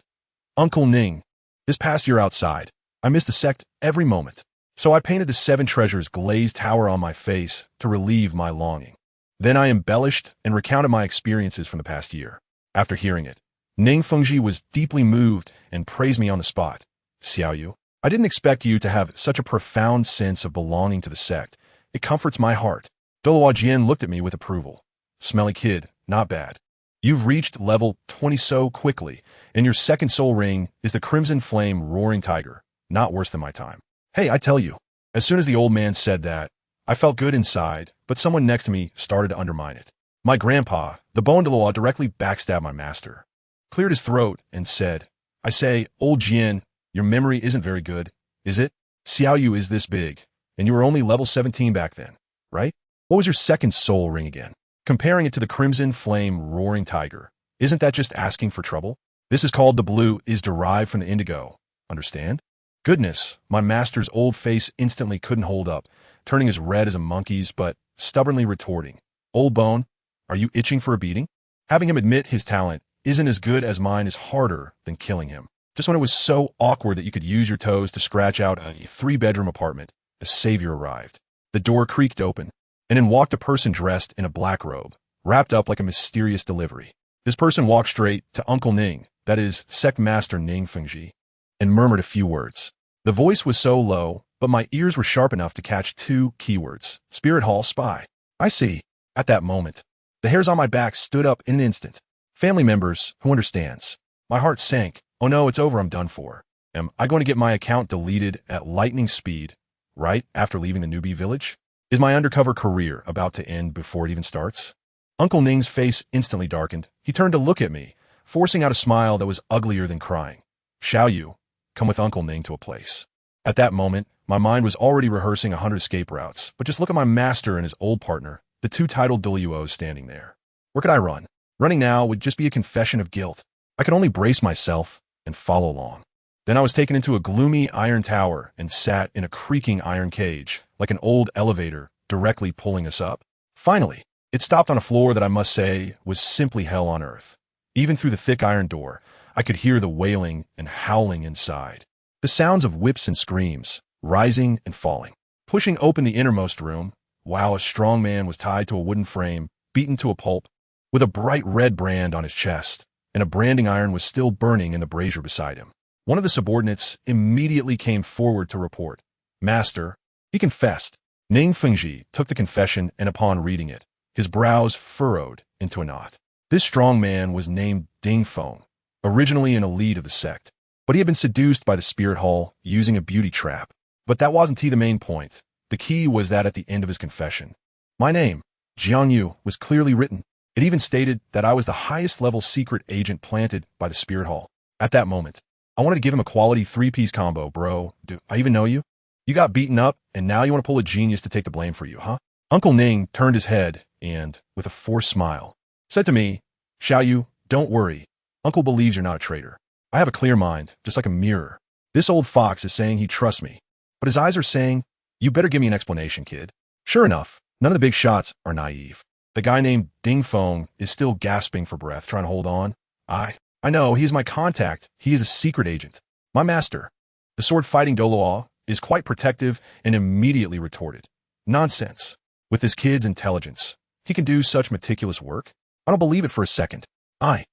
Uncle Ning, this past year outside, I missed the sect every moment. So I painted the 7 treasures glazed tower on my face to relieve my longing. Then I embellished and recounted my experiences from the past year. After hearing it, Ning Fengji was deeply moved and praised me on the spot. Xiao, I didn't expect you to have such a profound sense of belonging to the sect. It comforts my heart. Douluo Jian looked at me with approval. Smelly kid, not bad. You've reached level 20 so quickly, and your second soul ring is the Crimson Flame Roaring Tiger. Not worse than my time. Hey, I tell you. As soon as the old man said that, I felt good inside, but someone next to me started to undermine it. My grandpa, the Bon Douluo, directly backstabbed my master, cleared his throat, and said, I say, old Jian, your memory isn't very good, is it? Xiao Yu is this big, and you were only level 17 back then, right? What was your second soul ring again? Comparing it to the Crimson Flame Roaring Tiger, isn't that just asking for trouble? This is called the blue is derived from the indigo, understand? Goodness, my master's old face instantly couldn't hold up, turning as red as a monkey's, but stubbornly retorting. Old Bone, are you itching for a beating? Having him admit his talent isn't as good as mine is harder than killing him. Just when it was so awkward that you could use your toes to scratch out a 3-bedroom apartment, a savior arrived. The door creaked open, and in walked a person dressed in a black robe, wrapped up like a mysterious delivery. This person walked straight to Uncle Ning, that is, Sect Master Ning Fengji, and murmured a few words. The voice was so low, but my ears were sharp enough to catch 2 keywords. Spirit Hall Spy. I see. At that moment, the hairs on my back stood up in an instant. Family members, who understands? My heart sank. Oh no, it's over, I'm done for. Am I going to get my account deleted at lightning speed, right after leaving the newbie village? Is my undercover career about to end before it even starts? Uncle Ning's face instantly darkened. He turned to look at me, forcing out a smile that was uglier than crying. Xiao Yu, come with Uncle Ning to a place. At that moment, my mind was already rehearsing 100 escape routes, but just look at my master and his old partner, the 2 titled Douluos standing there. Where could I run? Running now would just be a confession of guilt. I could only brace myself and follow along. Then I was taken into a gloomy iron tower and sat in a creaking iron cage, like an old elevator directly pulling us up. Finally, it stopped on a floor that I must say was simply hell on earth. Even through the thick iron door, I could hear the wailing and howling inside. The sounds of whips and screams, rising and falling. Pushing open the innermost room, wow, a strong man was tied to a wooden frame, beaten to a pulp, with a bright red brand on his chest, and a branding iron was still burning in the brazier beside him. One of the subordinates immediately came forward to report. Master, he confessed. Ning Fengji took the confession, and upon reading it, his brows furrowed into a knot. This strong man was named Ding Feng, originally an elite of the sect, but he had been seduced by the spirit hall using a beauty trap. But that wasn't the main point. The key was that at the end of his confession, my name, Jiang Yu, was clearly written. It even stated that I was the highest level secret agent planted by the spirit hall. At that moment, I wanted to give him a quality 3-piece combo, bro. Do I even know you? You got beaten up, and now you want to pull a genius to take the blame for you, huh? Uncle Ning turned his head and, with a forced smile, said to me, Xiao Yu, don't worry. Uncle believes you're not a traitor. I have a clear mind, just like a mirror. This old fox is saying he trusts me, but his eyes are saying, you better give me an explanation, kid. Sure enough, none of the big shots are naive. The guy named Ding Feng is still gasping for breath, trying to hold on. I know, he is my contact. He is a secret agent. My master, the sword-fighting Douluo, is quite protective and immediately retorted. Nonsense. With this kid's intelligence, he can do such meticulous work? I don't believe it for a second. I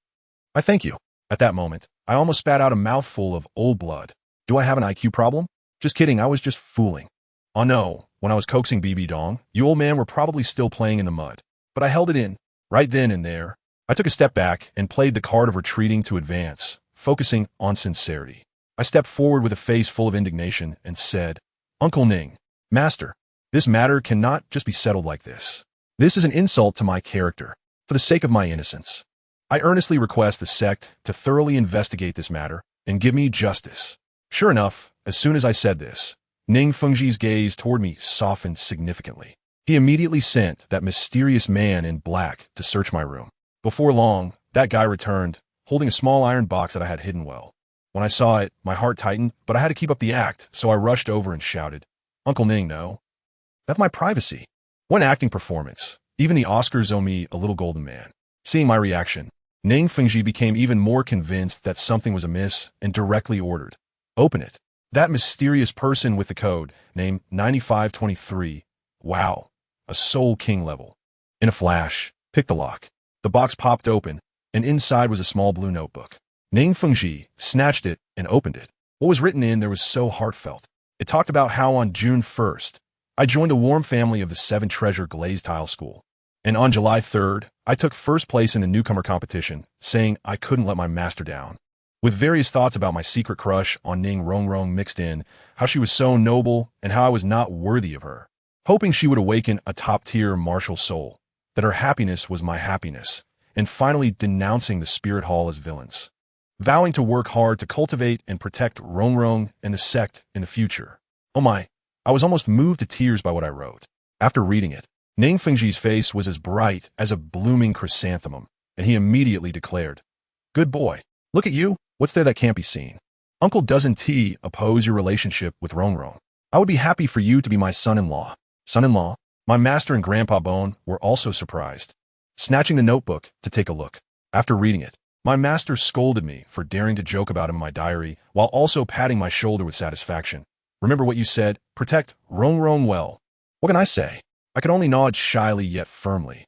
thank you. At that moment, I almost spat out a mouthful of old blood. Do I have an IQ problem? Just kidding, I was just fooling. Oh no, when I was coaxing Bibi Dong, you old man were probably still playing in the mud. But I held it in. Right then and there, I took a step back and played the card of retreating to advance, focusing on sincerity. I stepped forward with a face full of indignation and said, Uncle Ning, Master, this matter cannot just be settled like this. This is an insult to my character, for the sake of my innocence. I earnestly request the sect to thoroughly investigate this matter and give me justice. Sure enough, as soon as I said this, Ning Fengji's gaze toward me softened significantly. He immediately sent that mysterious man in black to search my room. Before long, that guy returned, holding a small iron box that I had hidden well. When I saw it, my heart tightened, but I had to keep up the act, so I rushed over and shouted, "Uncle Ning, no. That's my privacy." One acting performance. Even the Oscars owe me a little golden man. Seeing my reaction, Ning Fengji became even more convinced that something was amiss and directly ordered, "Open it." That mysterious person with the code, named 9523. Wow. A Soul King level. In a flash, pick the lock. The box popped open, and inside was a small blue notebook. Ning Fengji snatched it and opened it. What was written in there was so heartfelt. It talked about how on June 1st, I joined the warm family of the 7 Treasure Glazed Tile School. And on July 3rd, I took first place in the newcomer competition, saying I couldn't let my master down. With various thoughts about my secret crush on Ning Rongrong mixed in, how she was so noble and how I was not worthy of her. Hoping she would awaken a top-tier martial soul, that her happiness was my happiness, and finally denouncing the Spirit Hall as villains. Vowing to work hard to cultivate and protect Rongrong and the sect in the future. Oh my, I was almost moved to tears by what I wrote. After reading it, Ning Fengji's face was as bright as a blooming chrysanthemum, and he immediately declared, "Good boy. Look at you. What's there that can't be seen? Uncle doesn't oppose your relationship with Rongrong. I would be happy for you to be my son-in-law." Son-in-law? My master and Grandpa Bone were also surprised. Snatching the notebook to take a look. After reading it, my master scolded me for daring to joke about him in my diary, while also patting my shoulder with satisfaction. "Remember what you said, protect Rongrong well." What can I say? I could only nod shyly yet firmly.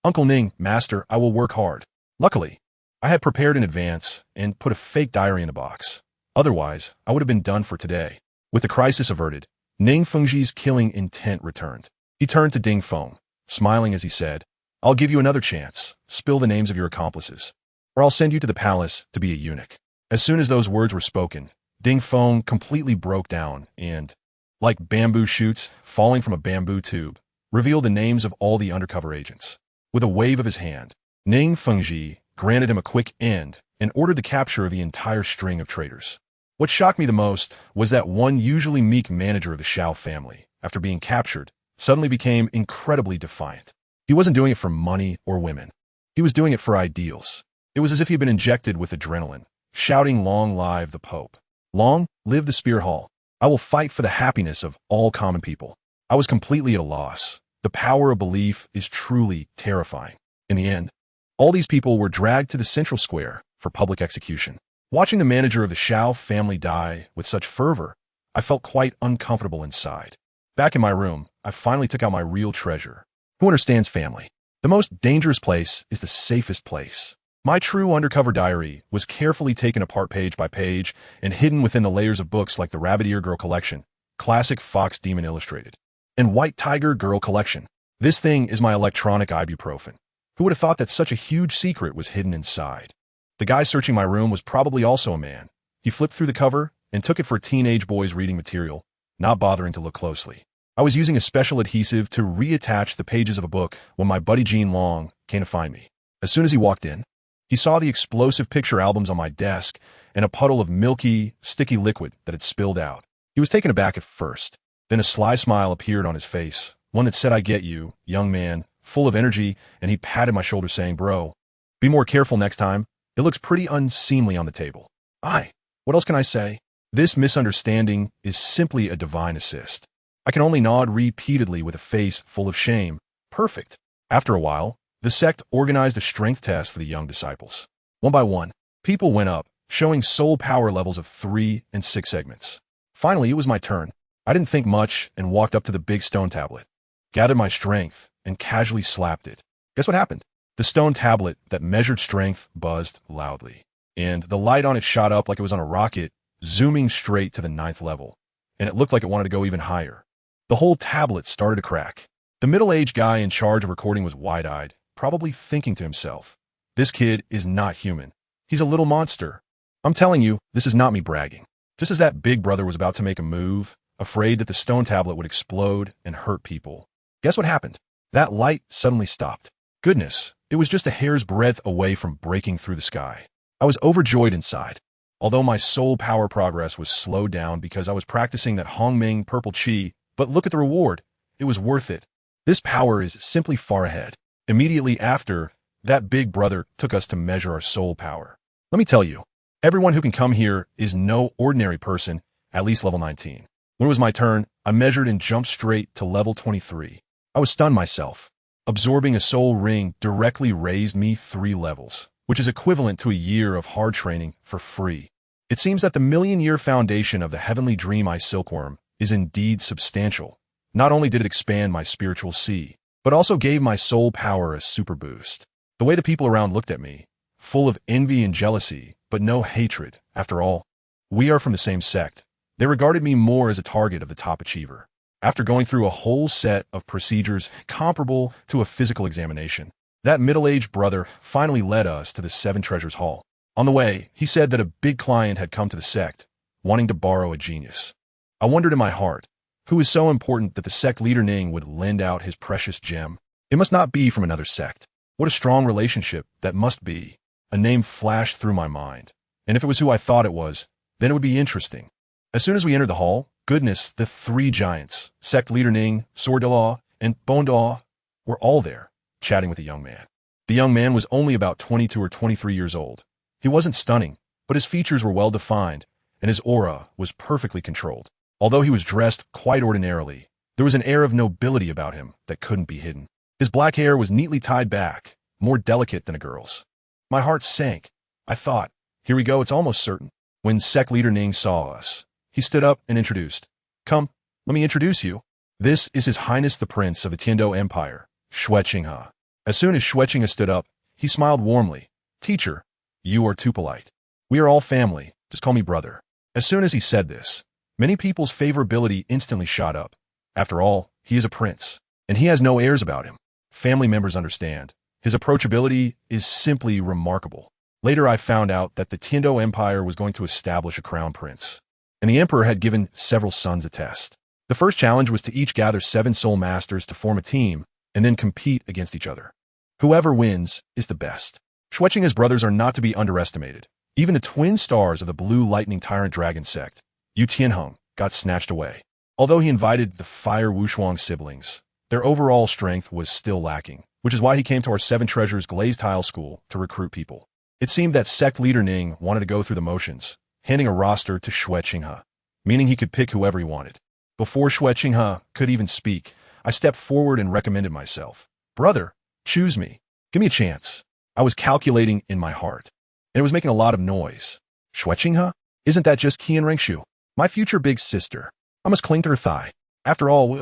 "Uncle Ning, master, I will work hard." Luckily, I had prepared in advance and put a fake diary in the box. Otherwise, I would have been done for today. With the crisis averted, Ning Fengji's killing intent returned. He turned to Ding Feng, smiling as he said, "I'll give you another chance. Spill the names of your accomplices, or I'll send you to the palace to be a eunuch." As soon as those words were spoken, Ding Feng completely broke down and, like bamboo shoots falling from a bamboo tube, revealed the names of all the undercover agents. With a wave of his hand, Ning Fengji granted him a quick end and ordered the capture of the entire string of traitors. What shocked me the most was that one usually meek manager of the Xiao family, after being captured, suddenly became incredibly defiant. He wasn't doing it for money or women. He was doing it for ideals. It was as if he had been injected with adrenaline, shouting, "Long live the Pope. Long live the Spirit Hall. I will fight for the happiness of all common people." I was completely at a loss. The power of belief is truly terrifying. In the end, all these people were dragged to the central square for public execution. Watching the manager of the Xiao family die with such fervor, I felt quite uncomfortable inside. Back in my room, I finally took out my real treasure. Who understands family? The most dangerous place is the safest place. My true undercover diary was carefully taken apart page by page and hidden within the layers of books like the Rabbit Ear Girl Collection, Classic Fox Demon Illustrated, and White Tiger Girl Collection. This thing is my electronic ibuprofen. Who would have thought that such a huge secret was hidden inside? The guy searching my room was probably also a man. He flipped through the cover and took it for teenage boys reading material, not bothering to look closely. I was using a special adhesive to reattach the pages of a book when my buddy Gene Long came to find me. As soon as he walked in, he saw the explosive picture albums on my desk and a puddle of milky, sticky liquid that had spilled out. He was taken aback at first. Then a sly smile appeared on his face, one that said, "I get you, young man," full of energy, and he patted my shoulder saying, "Bro, be more careful next time. It looks pretty unseemly on the table." What else can I say? This misunderstanding is simply a divine assist. I can only nod repeatedly with a face full of shame. Perfect. After a while, the sect organized a strength test for the young disciples. One by one, people went up, showing soul power levels of 3 and 6 segments. Finally, it was my turn. I didn't think much and walked up to the big stone tablet, gathered my strength, and casually slapped it. Guess what happened? The stone tablet that measured strength buzzed loudly, and the light on it shot up like it was on a rocket, zooming straight to the 9th level, and it looked like it wanted to go even higher. The whole tablet started to crack. The middle-aged guy in charge of recording was wide-eyed, probably thinking to himself, "This kid is not human. He's a little monster." I'm telling you, this is not me bragging. Just as that big brother was about to make a move, afraid that the stone tablet would explode and hurt people, guess what happened? That light suddenly stopped. Goodness, it was just a hair's breadth away from breaking through the sky. I was overjoyed inside. Although my soul power progress was slowed down because I was practicing that Hongming purple chi, but look at the reward. It was worth it. This power is simply far ahead. Immediately after, That big brother took us to measure our soul power. Let me tell you, everyone who can come here is no ordinary person, at least level 19. When it was my turn, I measured and jumped straight to level 23. I was stunned myself. Absorbing a soul ring directly raised me 3 levels, which is equivalent to a year of hard training for free. It seems that the million-year foundation of the heavenly dream eye silkworm is indeed substantial. Not only did it expand my spiritual sea, but also gave my soul power a super boost. The way the people around looked at me, full of envy and jealousy, but no hatred. After all, we are from the same sect. They regarded me more as a target of the top achiever. After going through a whole set of procedures comparable to a physical examination, that middle-aged brother finally led us to the 7 Treasures Hall. On the way, he said that a big client had come to the sect, wanting to borrow a genius. I wondered in my heart, who is so important that the sect leader Ning would lend out his precious gem? It must not be from another sect. What a strong relationship that must be. A name flashed through my mind, and if it was who I thought it was, then it would be interesting. As soon as we entered the hall, goodness, the 3 giants, sect leader Ning, Sword Dalu, and Bondaw, were all there, chatting with the young man. The young man was only about 22 or 23 years old. He wasn't stunning, but his features were well defined, and his aura was perfectly controlled. Although he was dressed quite ordinarily, there was an air of nobility about him that couldn't be hidden. His black hair was neatly tied back, more delicate than a girl's. My heart sank. I thought, here we go, it's almost certain. When sect leader Ning saw us, he stood up and introduced. Come, let me introduce you. This is His Highness the Prince of the Tiando Empire, Xue Qinghe. As soon as Xue Qinghe stood up, he smiled warmly. Teacher, you are too polite. We are all family, just call me brother. As soon as he said this, many people's favorability instantly shot up. After all, he is a prince, and he has no airs about him. Family members understand. His approachability is simply remarkable. Later I found out that the Tiando Empire was going to establish a crown prince, and the emperor had given several sons a test. The first challenge was to each gather 7 soul masters to form a team and then compete against each other. Whoever wins is the best. Xue Qinghe's brothers are not to be underestimated. Even the twin stars of the Blue Lightning Tyrant Dragon sect, Yu Tianheng, got snatched away. Although he invited the Fire Wushuang siblings, their overall strength was still lacking, which is why he came to our 7 Treasures Glazed Tile School to recruit people. It seemed that sect leader Ning wanted to go through the motions, handing a roster to Xue Qinghe, meaning he could pick whoever he wanted. Before Xue Qinghe could even speak, I stepped forward and recommended myself. Brother, choose me. Give me a chance. I was calculating in my heart, and it was making a lot of noise. Xue Qinghe? Isn't that just Qian Rengshu? My future big sister. I must cling to her thigh. After all, we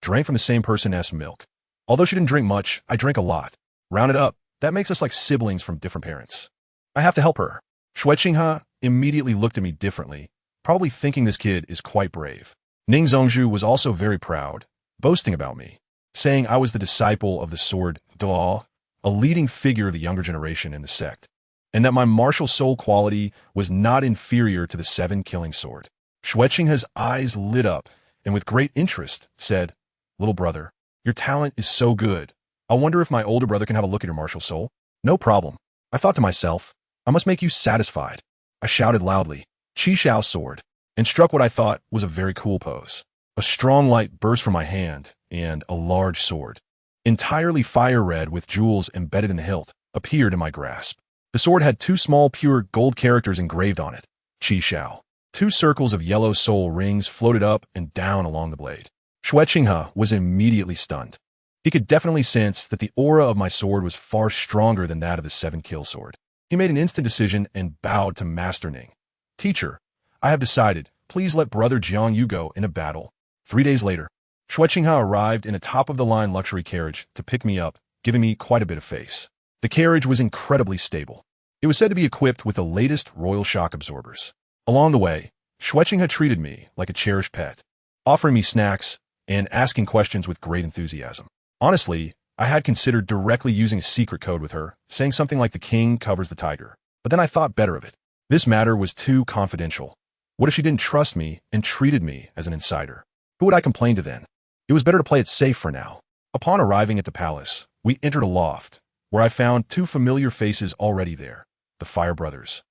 drank from the same person's milk. Although she didn't drink much, I drank a lot. Rounded up, that makes us like siblings from different parents. I have to help her. Xue Qinghe immediately looked at me differently, probably thinking this kid is quite brave. Ning Zhongzhu was also very proud, boasting about me, saying I was the disciple of the sword Dalu, a leading figure of the younger generation in the sect, and that my martial soul quality was not inferior to the 7 killing sword. Xue Qinghe's eyes lit up, and with great interest said, Little brother, your talent is so good. I wonder if my older brother can have a look at your martial soul. No problem. I thought to myself, I must make you satisfied. I shouted loudly, Chixiao Sword, and struck what I thought was a very cool pose. A strong light burst from my hand, and a large sword, entirely fire red with jewels embedded in the hilt, appeared in my grasp. The sword had 2 small pure gold characters engraved on it, Chixiao. 2 circles of yellow soul rings floated up and down along the blade. Xue Qinghe was immediately stunned. He could definitely sense that the aura of my sword was far stronger than that of the 7-kill sword. He made an instant decision and bowed to Master Ning. Teacher, I have decided. Please let brother JiangYu go in a battle. 3 days later, Xue Qinghe arrived in a top-of-the-line luxury carriage to pick me up, giving me quite a bit of face. The carriage was incredibly stable. It was said to be equipped with the latest royal shock absorbers. Along the way, Xue Qinghe treated me like a cherished pet, offering me snacks and asking questions with great enthusiasm. Honestly, I had considered directly using a secret code with her, saying something like the king covers the tiger. But then I thought better of it. This matter was too confidential. What if she didn't trust me and treated me as an insider? Who would I complain to then? It was better to play it safe for now. Upon arriving at the palace, we entered a loft, where I found 2 familiar faces already there, the Fire Brothers,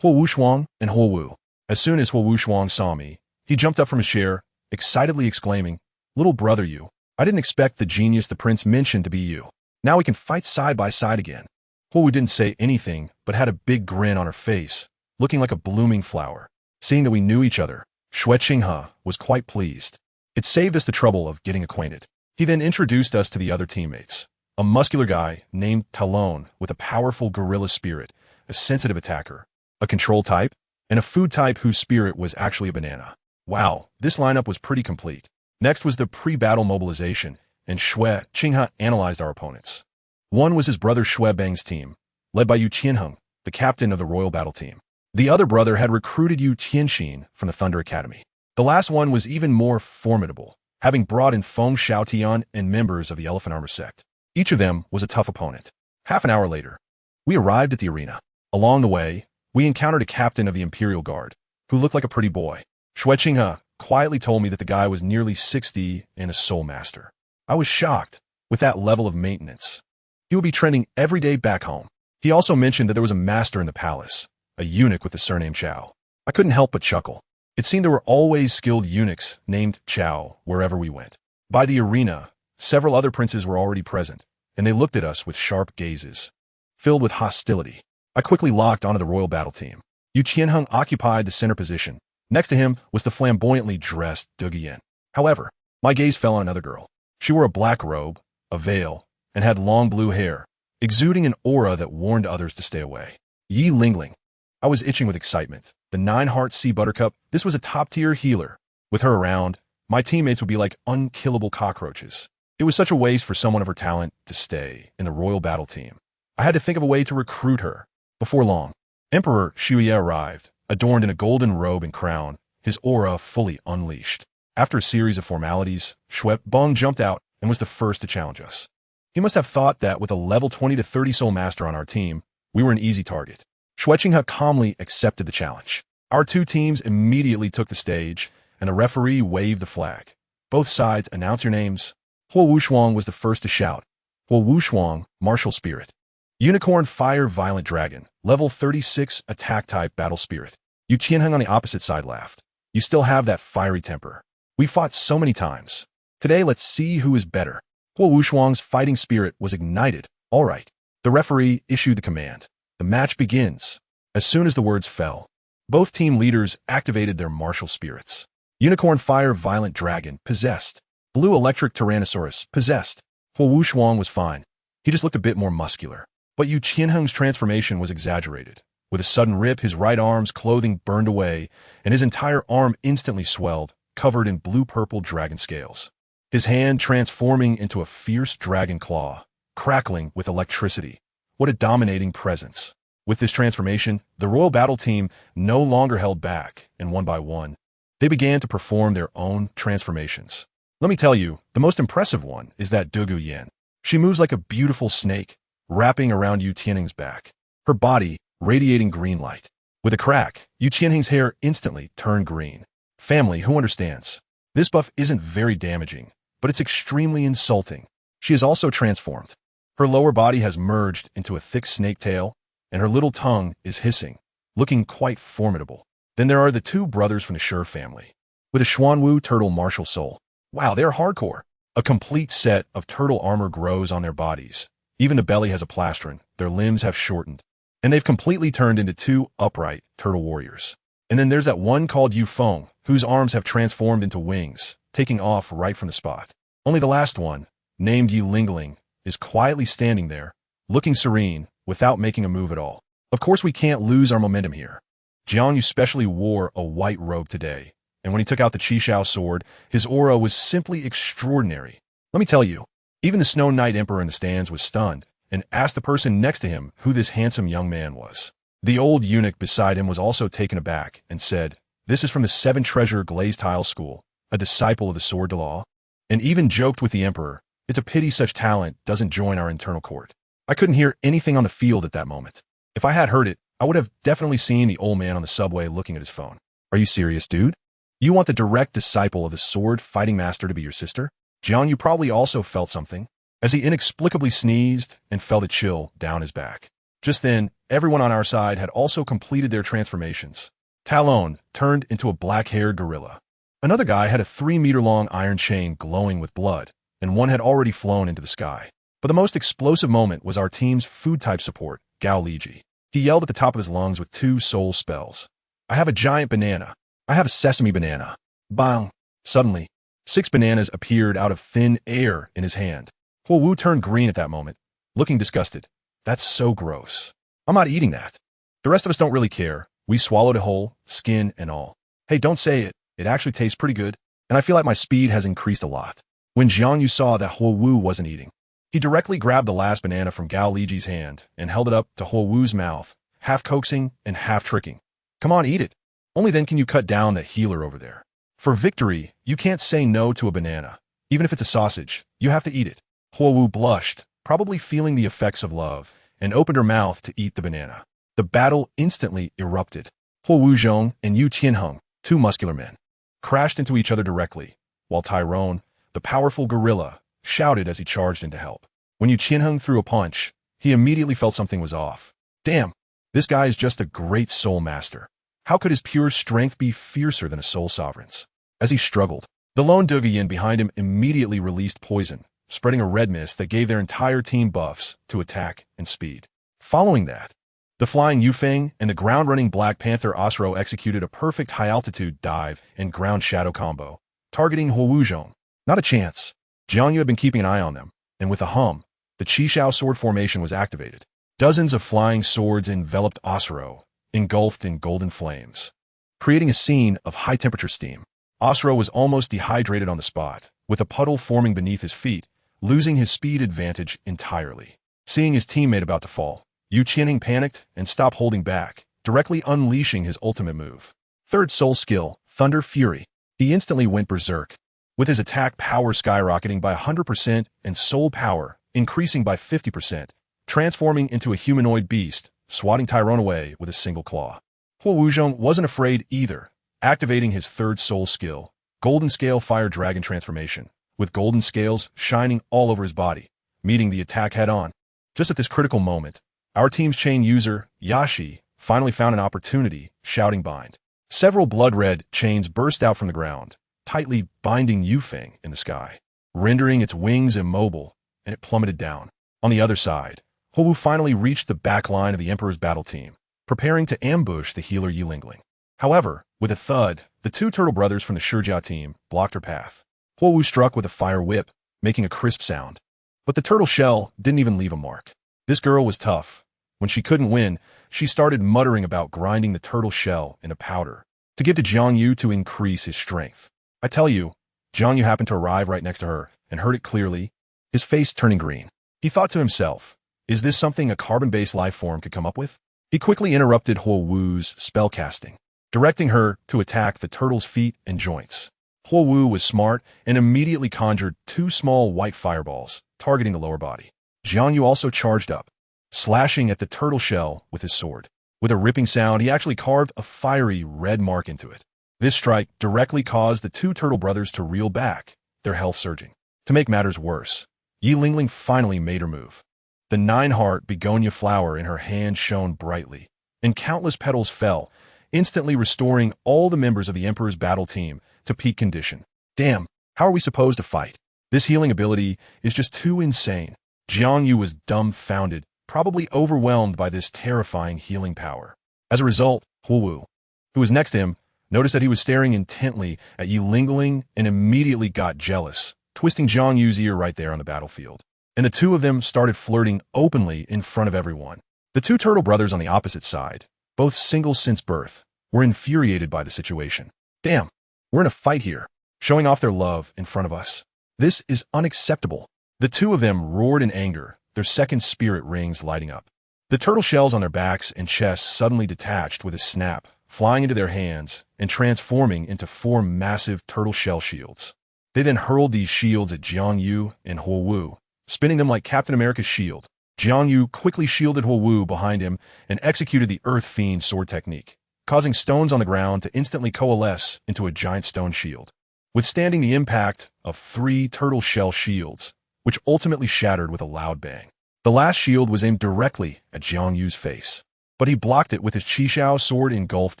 Huo Wushuang and Huo Wu. As soon as Huo Wushuang saw me, he jumped up from his chair, excitedly exclaiming, Little brother you, I didn't expect the genius the prince mentioned to be you. Now we can fight side by side again. Huowu didn't say anything, but had a big grin on her face, looking like a blooming flower. Seeing that we knew each other, Xue Qinghe was quite pleased. It saved us the trouble of getting acquainted. He then introduced us to the other teammates. A muscular guy named Talon with a powerful gorilla spirit, a sensitive attacker, a control type, and a food type whose spirit was actually a banana. Wow, this lineup was pretty complete. Next was the pre-battle mobilization, and Xue Qinghe analyzed our opponents. One was his brother Xue Beng's team, led by Yu Qianheng, the captain of the Royal Battle Team. The other brother had recruited Yu Tianxin from the Thunder Academy. The last one was even more formidable, having brought in Feng Xiaotian and members of the Elephant Armor sect. Each of them was a tough opponent. Half an hour later, we arrived at the arena. Along the way, we encountered a captain of the Imperial Guard, who looked like a pretty boy. Xue Qinghe quietly told me that the guy was nearly 60 and a soul master. I was shocked with that level of maintenance. He would be trending every day back home. He also mentioned that there was a master in the palace, a eunuch with the surname Chao. I couldn't help but chuckle. It seemed there were always skilled eunuchs named Chao wherever we went. By the arena, several other princes were already present, and they looked at us with sharp gazes, filled with hostility. I quickly locked onto the Royal Battle Team. Yu Qianheng occupied the center position. Next to him was the flamboyantly dressed Duguyan. However, my gaze fell on another girl. She wore a black robe, a veil, and had long blue hair, exuding an aura that warned others to stay away. Yi Lingling. I was itching with excitement. The 9-heart sea buttercup, this was a top-tier healer. With her around, my teammates would be like unkillable cockroaches. It was such a waste for someone of her talent to stay in the Royal Battle Team. I had to think of a way to recruit her. Before long, Emperor Xuye arrived, adorned in a golden robe and crown, his aura fully unleashed. After a series of formalities, Xue Beng jumped out and was the first to challenge us. He must have thought that with a level 20 to 30 soul master on our team, we were an easy target. Xue Qinghe calmly accepted the challenge. Our two teams immediately took the stage, and the referee waved the flag. Both sides announced your names. Huo Wushuang was the first to shout. Huo Wushuang, Martial Spirit. Unicorn Fire Violent Dragon, level 36 attack type battle spirit. Yu Qianheng on the opposite side laughed. You still have that fiery temper. We fought so many times. Today let's see who is better. Huo Wushuang's fighting spirit was ignited. All right. The referee issued the command. The match begins. As soon as the words fell, both team leaders activated their martial spirits. Unicorn Fire Violent Dragon, possessed. Blue Electric Tyrannosaurus, possessed. Huo Wushuang was fine. He just looked a bit more muscular. But Yu Qianheng's transformation was exaggerated. With a sudden rip, his right arm's clothing burned away, and his entire arm instantly swelled, covered in blue-purple dragon scales. His hand transforming into a fierce dragon claw, crackling with electricity. What a dominating presence. With this transformation, the Royal Battle Team no longer held back, and one by one, they began to perform their own transformations. Let me tell you, the most impressive one is that Duguyan. She moves like a beautiful snake, wrapping around Yu Tianheng's back, her body radiating green light. With a crack, Yu Tianheng's hair instantly turned green. Family, who understands? This buff isn't very damaging, but it's extremely insulting. She is also transformed. Her lower body has merged into a thick snake tail, and her little tongue is hissing, looking quite formidable. Then there are the two brothers from the Shi family, with a Xuanwu turtle martial soul. Wow, they're hardcore. A complete set of turtle armor grows on their bodies. Even the belly has a plastron, their limbs have shortened, and they've completely turned into two upright turtle warriors. And then there's that one called Yu Feng, whose arms have transformed into wings, taking off right from the spot. Only the last one, named Yi Lingling, is quietly standing there, looking serene, without making a move at all. Of course we can't lose our momentum here. Jiang Yu specially wore a white robe today, and when he took out the Chixiao Sword, his aura was simply extraordinary. Let me tell you, even the Snow Knight Emperor in the stands was stunned and asked the person next to him who this handsome young man was. The old eunuch beside him was also taken aback and said, "This is from the 7-treasure Glazed School, a disciple of the Sword Law," and even joked with the emperor, "It's a pity such talent doesn't join our internal court." I couldn't hear anything on the field at that moment. If I had heard it, I would have definitely seen the old man on the subway looking at his phone. Are you serious, dude? You want the direct disciple of the sword fighting master to be your sister? Jiang Yu probably also felt something, as he inexplicably sneezed and felt a chill down his back. Just then, everyone on our side had also completed their transformations. Talon turned into a black-haired gorilla. Another guy had a 3-meter-long iron chain glowing with blood, and one had already flown into the sky. But the most explosive moment was our team's food-type support, Gao Liji. He yelled at the top of his lungs with 2 soul spells. I have a giant banana. I have a sesame banana. Bang! Suddenly, 6 bananas appeared out of thin air in his hand. Huo Wu turned green at that moment, looking disgusted. That's so gross. I'm not eating that. The rest of us don't really care. We swallowed it whole, skin and all. Hey, don't say it. It actually tastes pretty good, and I feel like my speed has increased a lot. When Jiang Yu saw that Huo Wu wasn't eating, he directly grabbed the last banana from Gao Liji's hand and held it up to Huo Wu's mouth, half coaxing and half tricking. Come on, eat it. Only then can you cut down that healer over there. For victory, you can't say no to a banana. Even if it's a sausage, you have to eat it. Huo Wu blushed, probably feeling the effects of love, and opened her mouth to eat the banana. The battle instantly erupted. Huo Wuzhong and Yu Qianheng, 2 muscular men, crashed into each other directly, while Tyrone, the powerful gorilla, shouted as he charged in to help. When Yu Qianheng threw a punch, he immediately felt something was off. Damn, this guy is just a great soul master. How could his pure strength be fiercer than a soul sovereign's? As he struggled, the lone Duguyan behind him immediately released poison, spreading a red mist that gave their entire team buffs to attack and speed. Following that, the flying Yufeng and the ground-running Black Panther Osro executed a perfect high-altitude dive and ground shadow combo, targeting Huo Wuzhong. Not a chance. JiangYu had been keeping an eye on them, and with a hum, the Chixiao Sword formation was activated. Dozens of flying swords enveloped Osro, engulfed in golden flames, creating a scene of high-temperature steam. Osro was almost dehydrated on the spot, with a puddle forming beneath his feet, losing his speed advantage entirely. Seeing his teammate about to fall, Yu Qianheng panicked and stopped holding back, directly unleashing his ultimate move. Third soul skill, Thunder Fury. He instantly went berserk, with his attack power skyrocketing by 100% and soul power increasing by 50%, transforming into a humanoid beast, swatting Tyrone away with a single claw. Huo Wuzhong wasn't afraid either, activating his third soul skill, Golden Scale Fire Dragon Transformation, with golden scales shining all over his body, meeting the attack head-on. Just at this critical moment, our team's chain user, Yashi, finally found an opportunity, shouting bind. Several blood-red chains burst out from the ground, tightly binding Yufeng in the sky, rendering its wings immobile, and it plummeted down. On the other side, Huo Wu finally reached the back line of the Emperor's battle team, preparing to ambush the healer Yilingling. However, with a thud, the 2 turtle brothers from the Shijia team blocked her path. Huo Wu struck with a fire whip, making a crisp sound. But the turtle shell didn't even leave a mark. This girl was tough. When she couldn't win, she started muttering about grinding the turtle shell into powder to give to Jiang Yu to increase his strength. I tell you, Jiang Yu happened to arrive right next to her and heard it clearly, his face turning green. He thought to himself, is this something a carbon-based life form could come up with? He quickly interrupted Huo Wu's spellcasting, directing her to attack the turtle's feet and joints. Huo Wu was smart and immediately conjured 2 small white fireballs, targeting the lower body. Jiang Yu also charged up, slashing at the turtle shell with his sword. With a ripping sound, he actually carved a fiery red mark into it. This strike directly caused the 2 turtle brothers to reel back, their health surging. To make matters worse, Yilingling finally made her move. The 9-heart begonia flower in her hand shone brightly, and countless petals fell, instantly restoring all the members of the Emperor's battle team to peak condition. Damn, how are we supposed to fight? This healing ability is just too insane. Jiang Yu was dumbfounded, probably overwhelmed by this terrifying healing power. As a result, Huo Wu, who was next to him, noticed that he was staring intently at Yilingling and immediately got jealous, twisting Jiang Yu's ear right there on the battlefield. And the 2 of them started flirting openly in front of everyone. The 2 turtle brothers on the opposite side, both singles since birth, were infuriated by the situation. Damn, we're in a fight here, showing off their love in front of us. This is unacceptable. The 2 of them roared in anger, their second spirit rings lighting up. The turtle shells on their backs and chests suddenly detached with a snap, flying into their hands and transforming into 4 massive turtle shell shields. They then hurled these shields at Jiang Yu and Huo Wu, spinning them like Captain America's shield. Jiang Yu quickly shielded Huo Wu behind him and executed the Earth Fiend sword technique, causing stones on the ground to instantly coalesce into a giant stone shield, withstanding the impact of 3 turtle shell shields, which ultimately shattered with a loud bang. The last shield was aimed directly at Jiang Yu's face, but he blocked it with his Chixiao Sword engulfed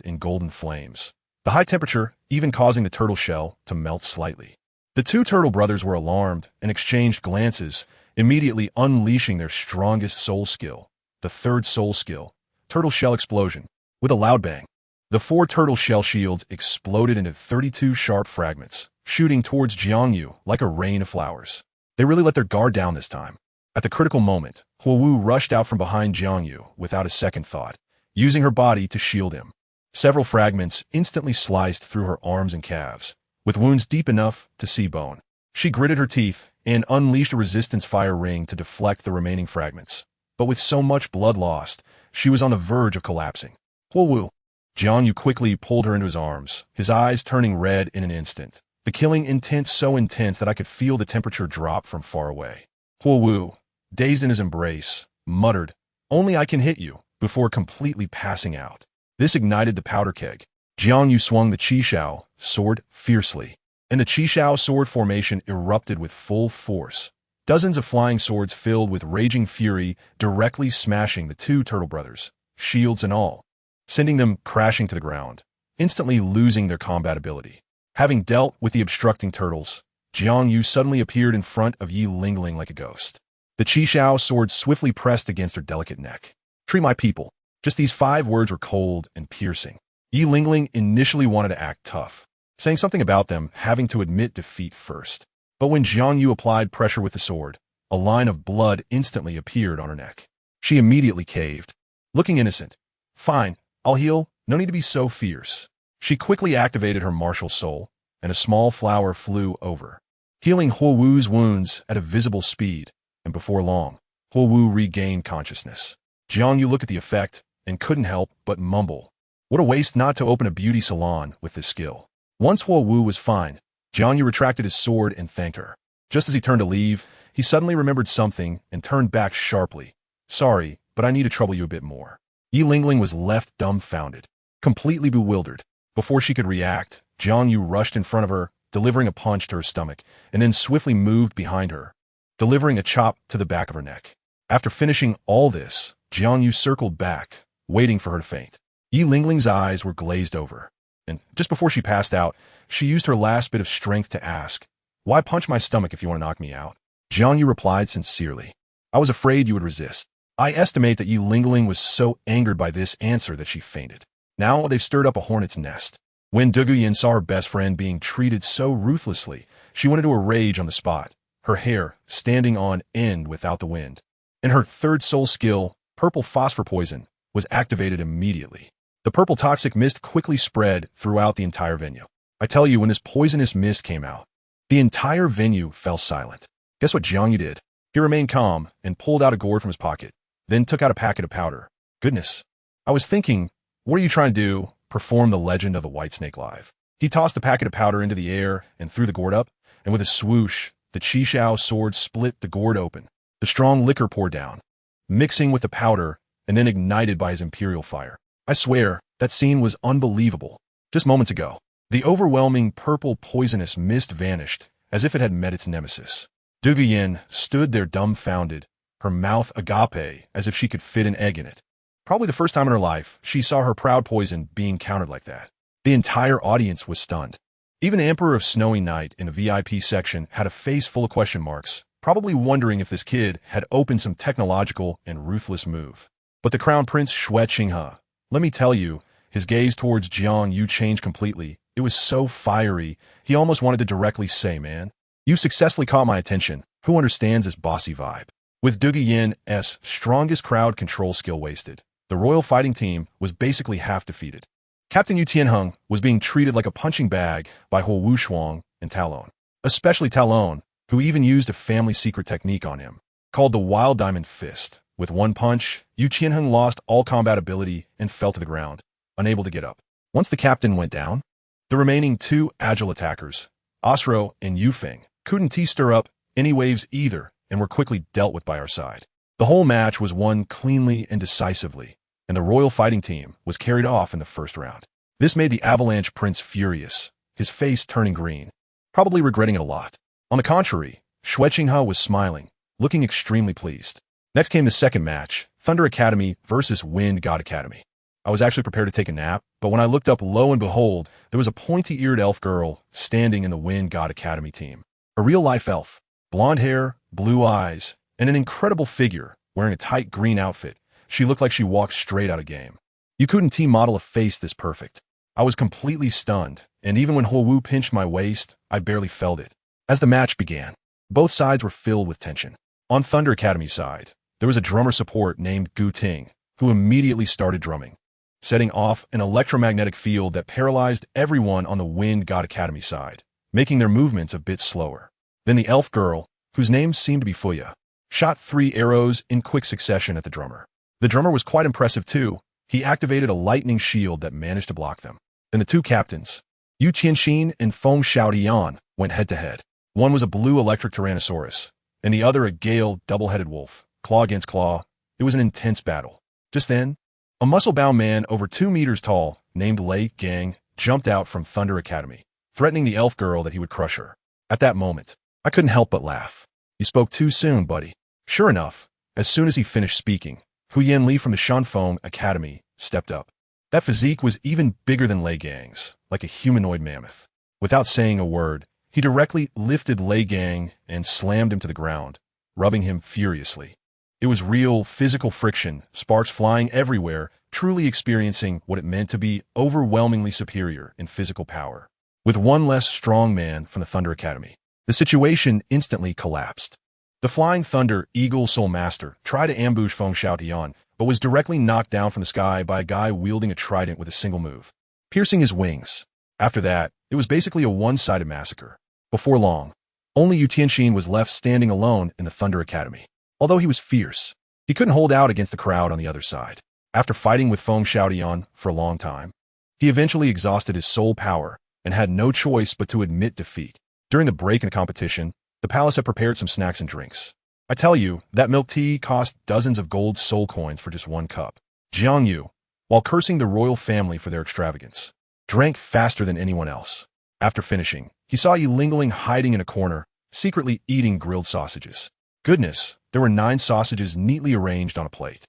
in golden flames, the high temperature even causing the turtle shell to melt slightly. The 2 turtle brothers were alarmed and exchanged glances, immediately unleashing their strongest soul skill, the third soul skill, Turtle Shell Explosion. With a loud bang, the 4 turtle shell shields exploded into 32 sharp fragments, shooting towards JiangYu like a rain of flowers. They really let their guard down this time. At the critical moment, Huowu rushed out from behind JiangYu without a second thought, using her body to shield him. Several fragments instantly sliced through her arms and calves, with wounds deep enough to see bone. She gritted her teeth and unleashed a resistance fire ring to deflect the remaining fragments. But with so much blood lost, she was on the verge of collapsing. Huowu. JiangYu quickly pulled her into his arms, his eyes turning red in an instant. The killing intent so intense that I could feel the temperature drop from far away. Huowu, dazed in his embrace, muttered, "Only I can hit you," before completely passing out. This ignited the powder keg. JiangYu swung the Chixiao Sword fiercely, and the Chixiao Sword formation erupted with full force. Dozens of flying swords filled with raging fury directly smashing the 2 turtle brothers, shields and all, sending them crashing to the ground, instantly losing their combat ability. Having dealt with the obstructing turtles, JiangYu suddenly appeared in front of Yi Lingling like a ghost. The Chixiao Sword swiftly pressed against her delicate neck. "Treat my people." Just these 5 words were cold and piercing. Yi Lingling initially wanted to act tough, saying something about them having to admit defeat first. But when JiangYu applied pressure with the sword, a line of blood instantly appeared on her neck. She immediately caved, looking innocent. "Fine, I'll heal, no need to be so fierce." She quickly activated her martial soul, and a small flower flew over, healing Huowu's wounds at a visible speed, and before long, Huowu regained consciousness. JiangYu looked at the effect and couldn't help but mumble. What a waste not to open a beauty salon with this skill. Once Huowu was fine, JiangYu retracted his sword and thanked her. Just as he turned to leave, he suddenly remembered something and turned back sharply. "Sorry, but I need to trouble you a bit more." Yi Lingling was left dumbfounded, completely bewildered. Before she could react, JiangYu rushed in front of her, delivering a punch to her stomach, and then swiftly moved behind her, delivering a chop to the back of her neck. After finishing all this, JiangYu circled back, waiting for her to faint. Yi Lingling's eyes were glazed over, and just before she passed out, she used her last bit of strength to ask, "Why punch my stomach if you want to knock me out?" JiangYu replied sincerely, "I was afraid you would resist." I estimate that Yi Lingling was so angered by this answer that she fainted. Now they've stirred up a hornet's nest. When Duguyan saw her best friend being treated so ruthlessly, she went into a rage on the spot, her hair standing on end without the wind. And her third soul skill, Purple Phosphor Poison, was activated immediately. The purple toxic mist quickly spread throughout the entire venue. I tell you, when this poisonous mist came out, the entire venue fell silent. Guess what JiangYu did? He remained calm and pulled out a gourd from his pocket, then took out a packet of powder. Goodness. I was thinking, what are you trying to do? Perform the legend of the White Snake live. He tossed the packet of powder into the air and threw the gourd up, and with a swoosh, the Chixiao Sword split the gourd open. The strong liquor poured down, mixing with the powder and then ignited by his imperial fire. I swear, that scene was unbelievable. Just moments ago, the overwhelming purple poisonous mist vanished as if it had met its nemesis. Duguyan stood there dumbfounded, her mouth agape as if she could fit an egg in it. Probably the first time in her life, she saw her proud poison being countered like that. The entire audience was stunned. Even the Emperor of Snowy Night in the VIP section had a face full of question marks, probably wondering if this kid had opened some technological and ruthless move. But the Crown Prince Xue Qinghe, let me tell you, his gaze towards JiangYu changed completely. It was so fiery, he almost wanted to directly say, "Man, you successfully caught my attention. Who understands this bossy vibe?" With Duguyan's strongest crowd control skill wasted, the royal fighting team was basically half defeated. Captain Yu Tianheng was being treated like a punching bag by Huowu Shuang and Talon, especially Talon, who even used a family secret technique on him, called the Wild Diamond Fist. With one punch, Yu Tianheng lost all combat ability and fell to the ground, unable to get up. Once the captain went down, the remaining 2 agile attackers, Osro and Yufeng, couldn't stir up any waves either and were quickly dealt with by our side. The whole match was won cleanly and decisively, and the royal fighting team was carried off in the first round. This made the Avalanche Prince furious, his face turning green, probably regretting it a lot. On the contrary, Xue Qinghe was smiling, looking extremely pleased. Next came the second match, Thunder Academy versus Wind God Academy. I was actually prepared to take a nap, but when I looked up, lo and behold, there was a pointy-eared elf girl standing in the Wind God Academy team. A real-life elf. Blonde hair, blue eyes, and an incredible figure, wearing a tight green outfit. She looked like she walked straight out of game. You couldn't model a face this perfect. I was completely stunned, and even when Wu pinched my waist, I barely felt it. As the match began, both sides were filled with tension. On Thunder Academy's side, there was a drummer support named Gu Ting, who immediately started drumming, setting off an electromagnetic field that paralyzed everyone on the Wind God Academy side, making their movements a bit slower. Then the elf girl, whose name seemed to be Fuya, shot 3 arrows in quick succession at the drummer. The drummer was quite impressive too. He activated a lightning shield that managed to block them. Then the 2 captains, Yu Qianxin and Feng Xiaodian, went head-to-head. One was a blue electric tyrannosaurus, and the other a gale double-headed wolf, claw against claw. It was an intense battle. Just then, a muscle-bound man over 2 meters tall, named Lei Gang, jumped out from Thunder Academy, threatening the elf girl that he would crush her. At that moment, I couldn't help but laugh. You spoke too soon, buddy. Sure enough, as soon as he finished speaking, Huyan Li from the Shanfeng Academy stepped up. That physique was even bigger than Lei Gang's, like a humanoid mammoth. Without saying a word, he directly lifted Lei Gang and slammed him to the ground, rubbing him furiously. It was real physical friction, sparks flying everywhere, truly experiencing what it meant to be overwhelmingly superior in physical power. With one less strong man from the Thunder Academy, the situation instantly collapsed. The Flying Thunder Eagle Soul Master tried to ambush Feng Xiaotian, but was directly knocked down from the sky by a guy wielding a trident with a single move, piercing his wings. After that, it was basically a one-sided massacre. Before long, only Yu Tianxin was left standing alone in the Thunder Academy. Although he was fierce, he couldn't hold out against the crowd on the other side. After fighting with Feng Xiaotian for a long time, he eventually exhausted his soul power and had no choice but to admit defeat. During the break in the competition, the palace had prepared some snacks and drinks. I tell you, that milk tea cost dozens of gold soul coins for just 1 cup. Jiang Yu, while cursing the royal family for their extravagance, drank faster than anyone else. After finishing, he saw Yilingling hiding in a corner, secretly eating grilled sausages. Goodness, there were 9 sausages neatly arranged on a plate.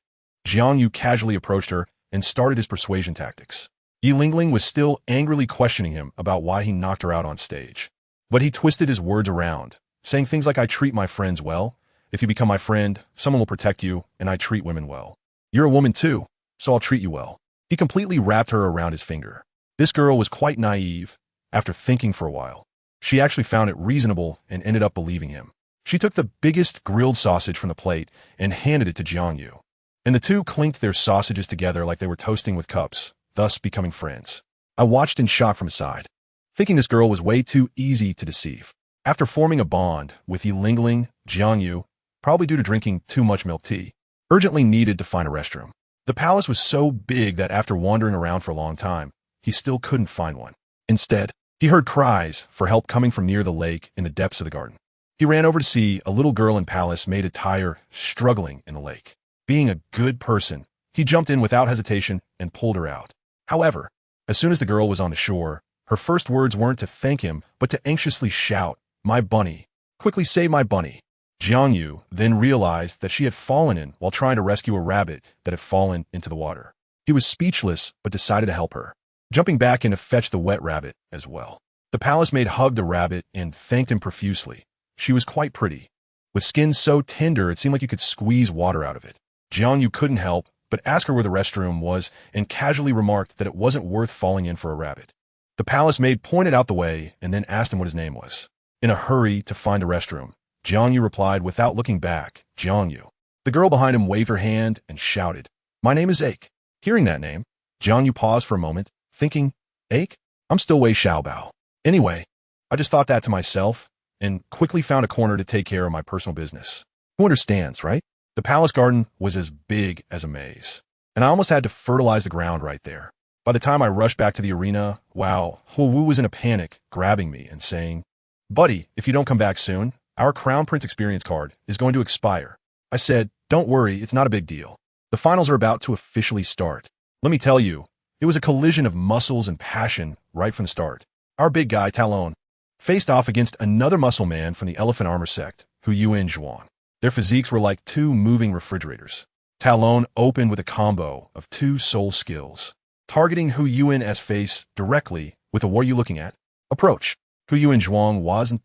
Jiang Yu casually approached her and started his persuasion tactics. Yilingling was still angrily questioning him about why he knocked her out on stage. But he twisted his words around, saying things like, I treat my friends well. If you become my friend, someone will protect you, and I treat women well. You're a woman too, so I'll treat you well. He completely wrapped her around his finger. This girl was quite naive. After thinking for a while, she actually found it reasonable and ended up believing him. She took the biggest grilled sausage from the plate and handed it to Jiang Yu. And the 2 clinked their sausages together like they were toasting with cups, thus becoming friends. I watched in shock from aside, thinking this girl was way too easy to deceive. After forming a bond with Yilingling, Jiang Yu, probably due to drinking too much milk tea, urgently needed to find a restroom. The palace was so big that after wandering around for a long time, he still couldn't find one. Instead, he heard cries for help coming from near the lake in the depths of the garden. He ran over to see a little girl in palace-made attire struggling in the lake. Being a good person, he jumped in without hesitation and pulled her out. However, as soon as the girl was on the shore, her first words weren't to thank him, but to anxiously shout, "My bunny! Quickly save my bunny!" Jiang Yu then realized that she had fallen in while trying to rescue a rabbit that had fallen into the water. He was speechless, but decided to help her, jumping back in to fetch the wet rabbit as well. The palace maid hugged the rabbit and thanked him profusely. She was quite pretty, with skin so tender it seemed like you could squeeze water out of it. Jiang Yu couldn't help but ask her where the restroom was and casually remarked that it wasn't worth falling in for a rabbit. The palace maid pointed out the way and then asked him what his name was. In a hurry to find a restroom, Jiang Yu replied without looking back, Jiang Yu. The girl behind him waved her hand and shouted, "My name is Ake." Hearing that name, Jiang Yu paused for a moment, thinking, Ake? I'm still Wei Xiaobao. Anyway, I just thought that to myself and quickly found a corner to take care of my personal business. Who understands, right? The palace garden was as big as a maze, and I almost had to fertilize the ground right there. By the time I rushed back to the arena, wow, Wu was in a panic, grabbing me and saying, "Buddy, if you don't come back soon, our Crown Prince experience card is going to expire." I said, "Don't worry, it's not a big deal. The finals are about to officially start." Let me tell you, it was a collision of muscles and passion right from the start. Our big guy, Talon, faced off against another muscle man from the Elephant Armor sect, Huyan Zhuang. Their physiques were like 2 moving refrigerators. Talon opened with a combo of 2 soul skills, targeting Huyuan's face directly with a "What are you looking at?" approach. Huyan Zhuang wasn't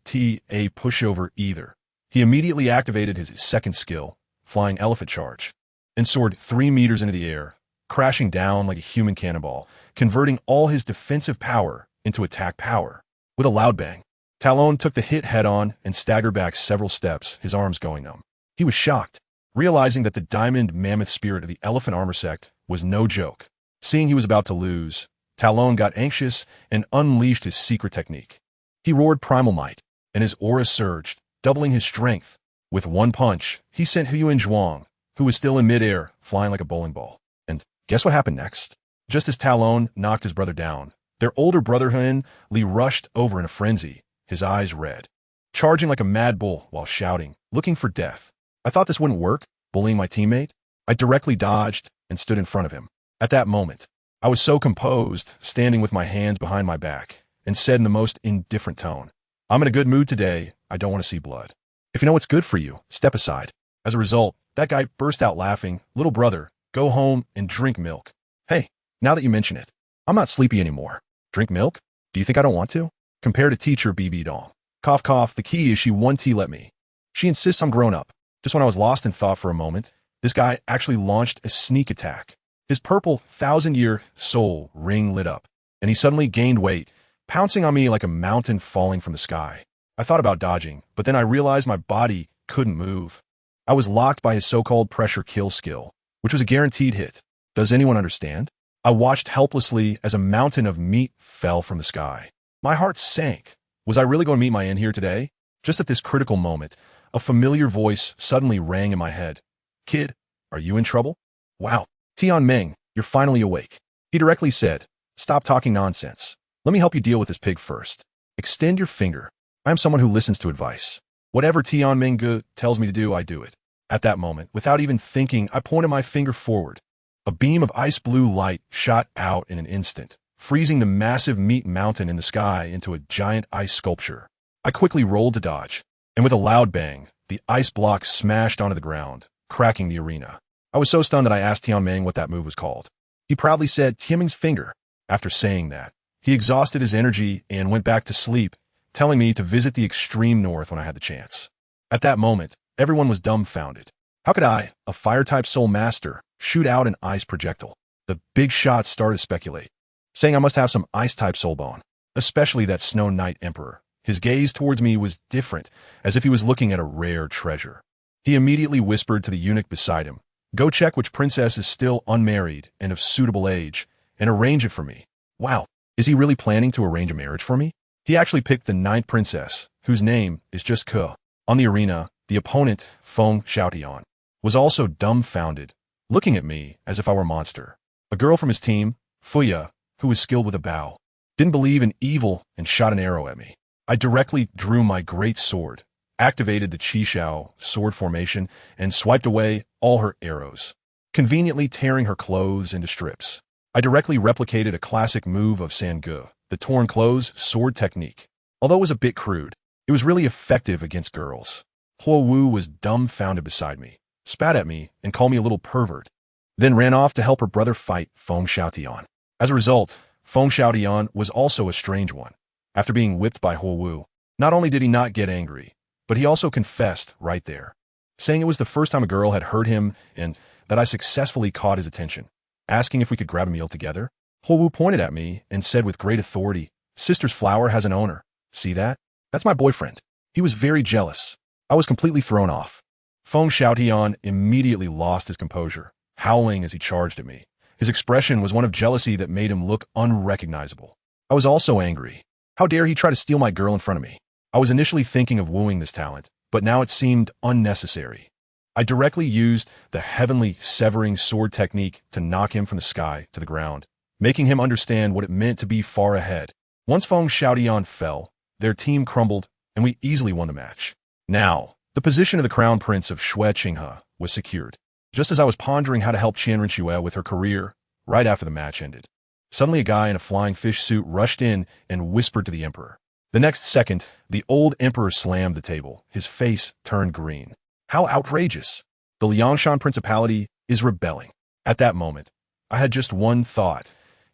a pushover either. He immediately activated his second skill, Flying Elephant Charge, and soared 3 meters into the air, crashing down like a human cannonball, converting all his defensive power into attack power. With a loud bang, Talon took the hit head-on and staggered back several steps, his arms going numb. He was shocked, realizing that the diamond mammoth spirit of the elephant armor sect was no joke. Seeing he was about to lose, Talon got anxious and unleashed his secret technique. He roared primal might, and his aura surged, doubling his strength. With one punch, he sent Huiyuan Zhuang, who was still in midair, flying like a bowling ball. And guess what happened next? Just as Talon knocked his brother down, their older brother Huan Li rushed over in a frenzy, his eyes red, charging like a mad bull while shouting, looking for death. I thought this wouldn't work, bullying my teammate. I directly dodged and stood in front of him. At that moment, I was so composed, standing with my hands behind my back, and said in the most indifferent tone, "I'm in a good mood today. I don't want to see blood. If you know what's good for you, step aside." As a result, that guy burst out laughing. "Little brother, go home and drink milk." Hey, now that you mention it, I'm not sleepy anymore. Drink milk? Do you think I don't want to? Compare to teacher Bibi Dong. Cough cough, the key is she won't let me. She insists I'm grown up. Just when I was lost in thought for a moment, this guy actually launched a sneak attack. His purple 1,000-year soul ring lit up, and he suddenly gained weight, pouncing on me like a mountain falling from the sky. I thought about dodging, but then I realized my body couldn't move. I was locked by his so-called pressure kill skill, which was a guaranteed hit. Does anyone understand? I watched helplessly as a mountain of meat fell from the sky. My heart sank. Was I really going to meet my end here today? Just at this critical moment, a familiar voice suddenly rang in my head. "Kid, are you in trouble?" "Wow, Tianming, you're finally awake." He directly said, "Stop talking nonsense. Let me help you deal with this pig first. Extend your finger." I am someone who listens to advice. Whatever Tianming tells me to do, I do it. At that moment, without even thinking, I pointed my finger forward. A beam of ice blue light shot out in an instant, freezing the massive meat mountain in the sky into a giant ice sculpture. I quickly rolled to dodge, and with a loud bang, the ice block smashed onto the ground, cracking the arena. I was so stunned that I asked Tianming what that move was called. He proudly said, "Tianming's finger." After saying that, he exhausted his energy and went back to sleep, telling me to visit the extreme north when I had the chance. At that moment, everyone was dumbfounded. How could I, a fire-type soul master, shoot out an ice projectile? The big shots started to speculate, saying I must have some ice-type soul bone, especially that Snow Knight Emperor. His gaze towards me was different, as if he was looking at a rare treasure. He immediately whispered to the eunuch beside him, "Go check which princess is still unmarried and of suitable age, and arrange it for me." Wow, is he really planning to arrange a marriage for me? He actually picked the 9th princess, whose name is just Ke. On the arena, the opponent, Feng Xiaotian, was also dumbfounded, looking at me as if I were a monster. A girl from his team, Fuya, who was skilled with a bow, didn't believe in evil and shot an arrow at me. I directly drew my great sword, activated the Chixiao Sword formation, and swiped away all her arrows, conveniently tearing her clothes into strips. I directly replicated a classic move of Sange, the torn clothes sword technique. Although it was a bit crude, it was really effective against girls. Huo Wu was dumbfounded beside me, spat at me, and called me a little pervert, then ran off to help her brother fight Feng Xiaotian. As a result, Feng Xiaotian was also a strange one. After being whipped by Huo Wu, not only did he not get angry, but he also confessed right there, saying it was the first time a girl had hurt him and that I successfully caught his attention. Asking if we could grab a meal together, Huo Wu pointed at me and said with great authority, "Sister's flower has an owner. See that? That's my boyfriend." He was very jealous. I was completely thrown off. Feng Xiaotian immediately lost his composure, howling as he charged at me. His expression was one of jealousy that made him look unrecognizable. I was also angry. How dare he try to steal my girl in front of me? I was initially thinking of wooing this talent, but now it seemed unnecessary. I directly used the heavenly severing sword technique to knock him from the sky to the ground, making him understand what it meant to be far ahead. Once Feng Xiaotian fell, their team crumbled, and we easily won the match. Now, the position of the crown prince of Shui Qinghe was secured. Just as I was pondering how to help Qianren Xue with her career, right after the match ended, suddenly a guy in a flying fish suit rushed in and whispered to the emperor. The next second, the old emperor slammed the table. His face turned green. How outrageous! The Liangshan Principality is rebelling. At that moment, I had just one thought.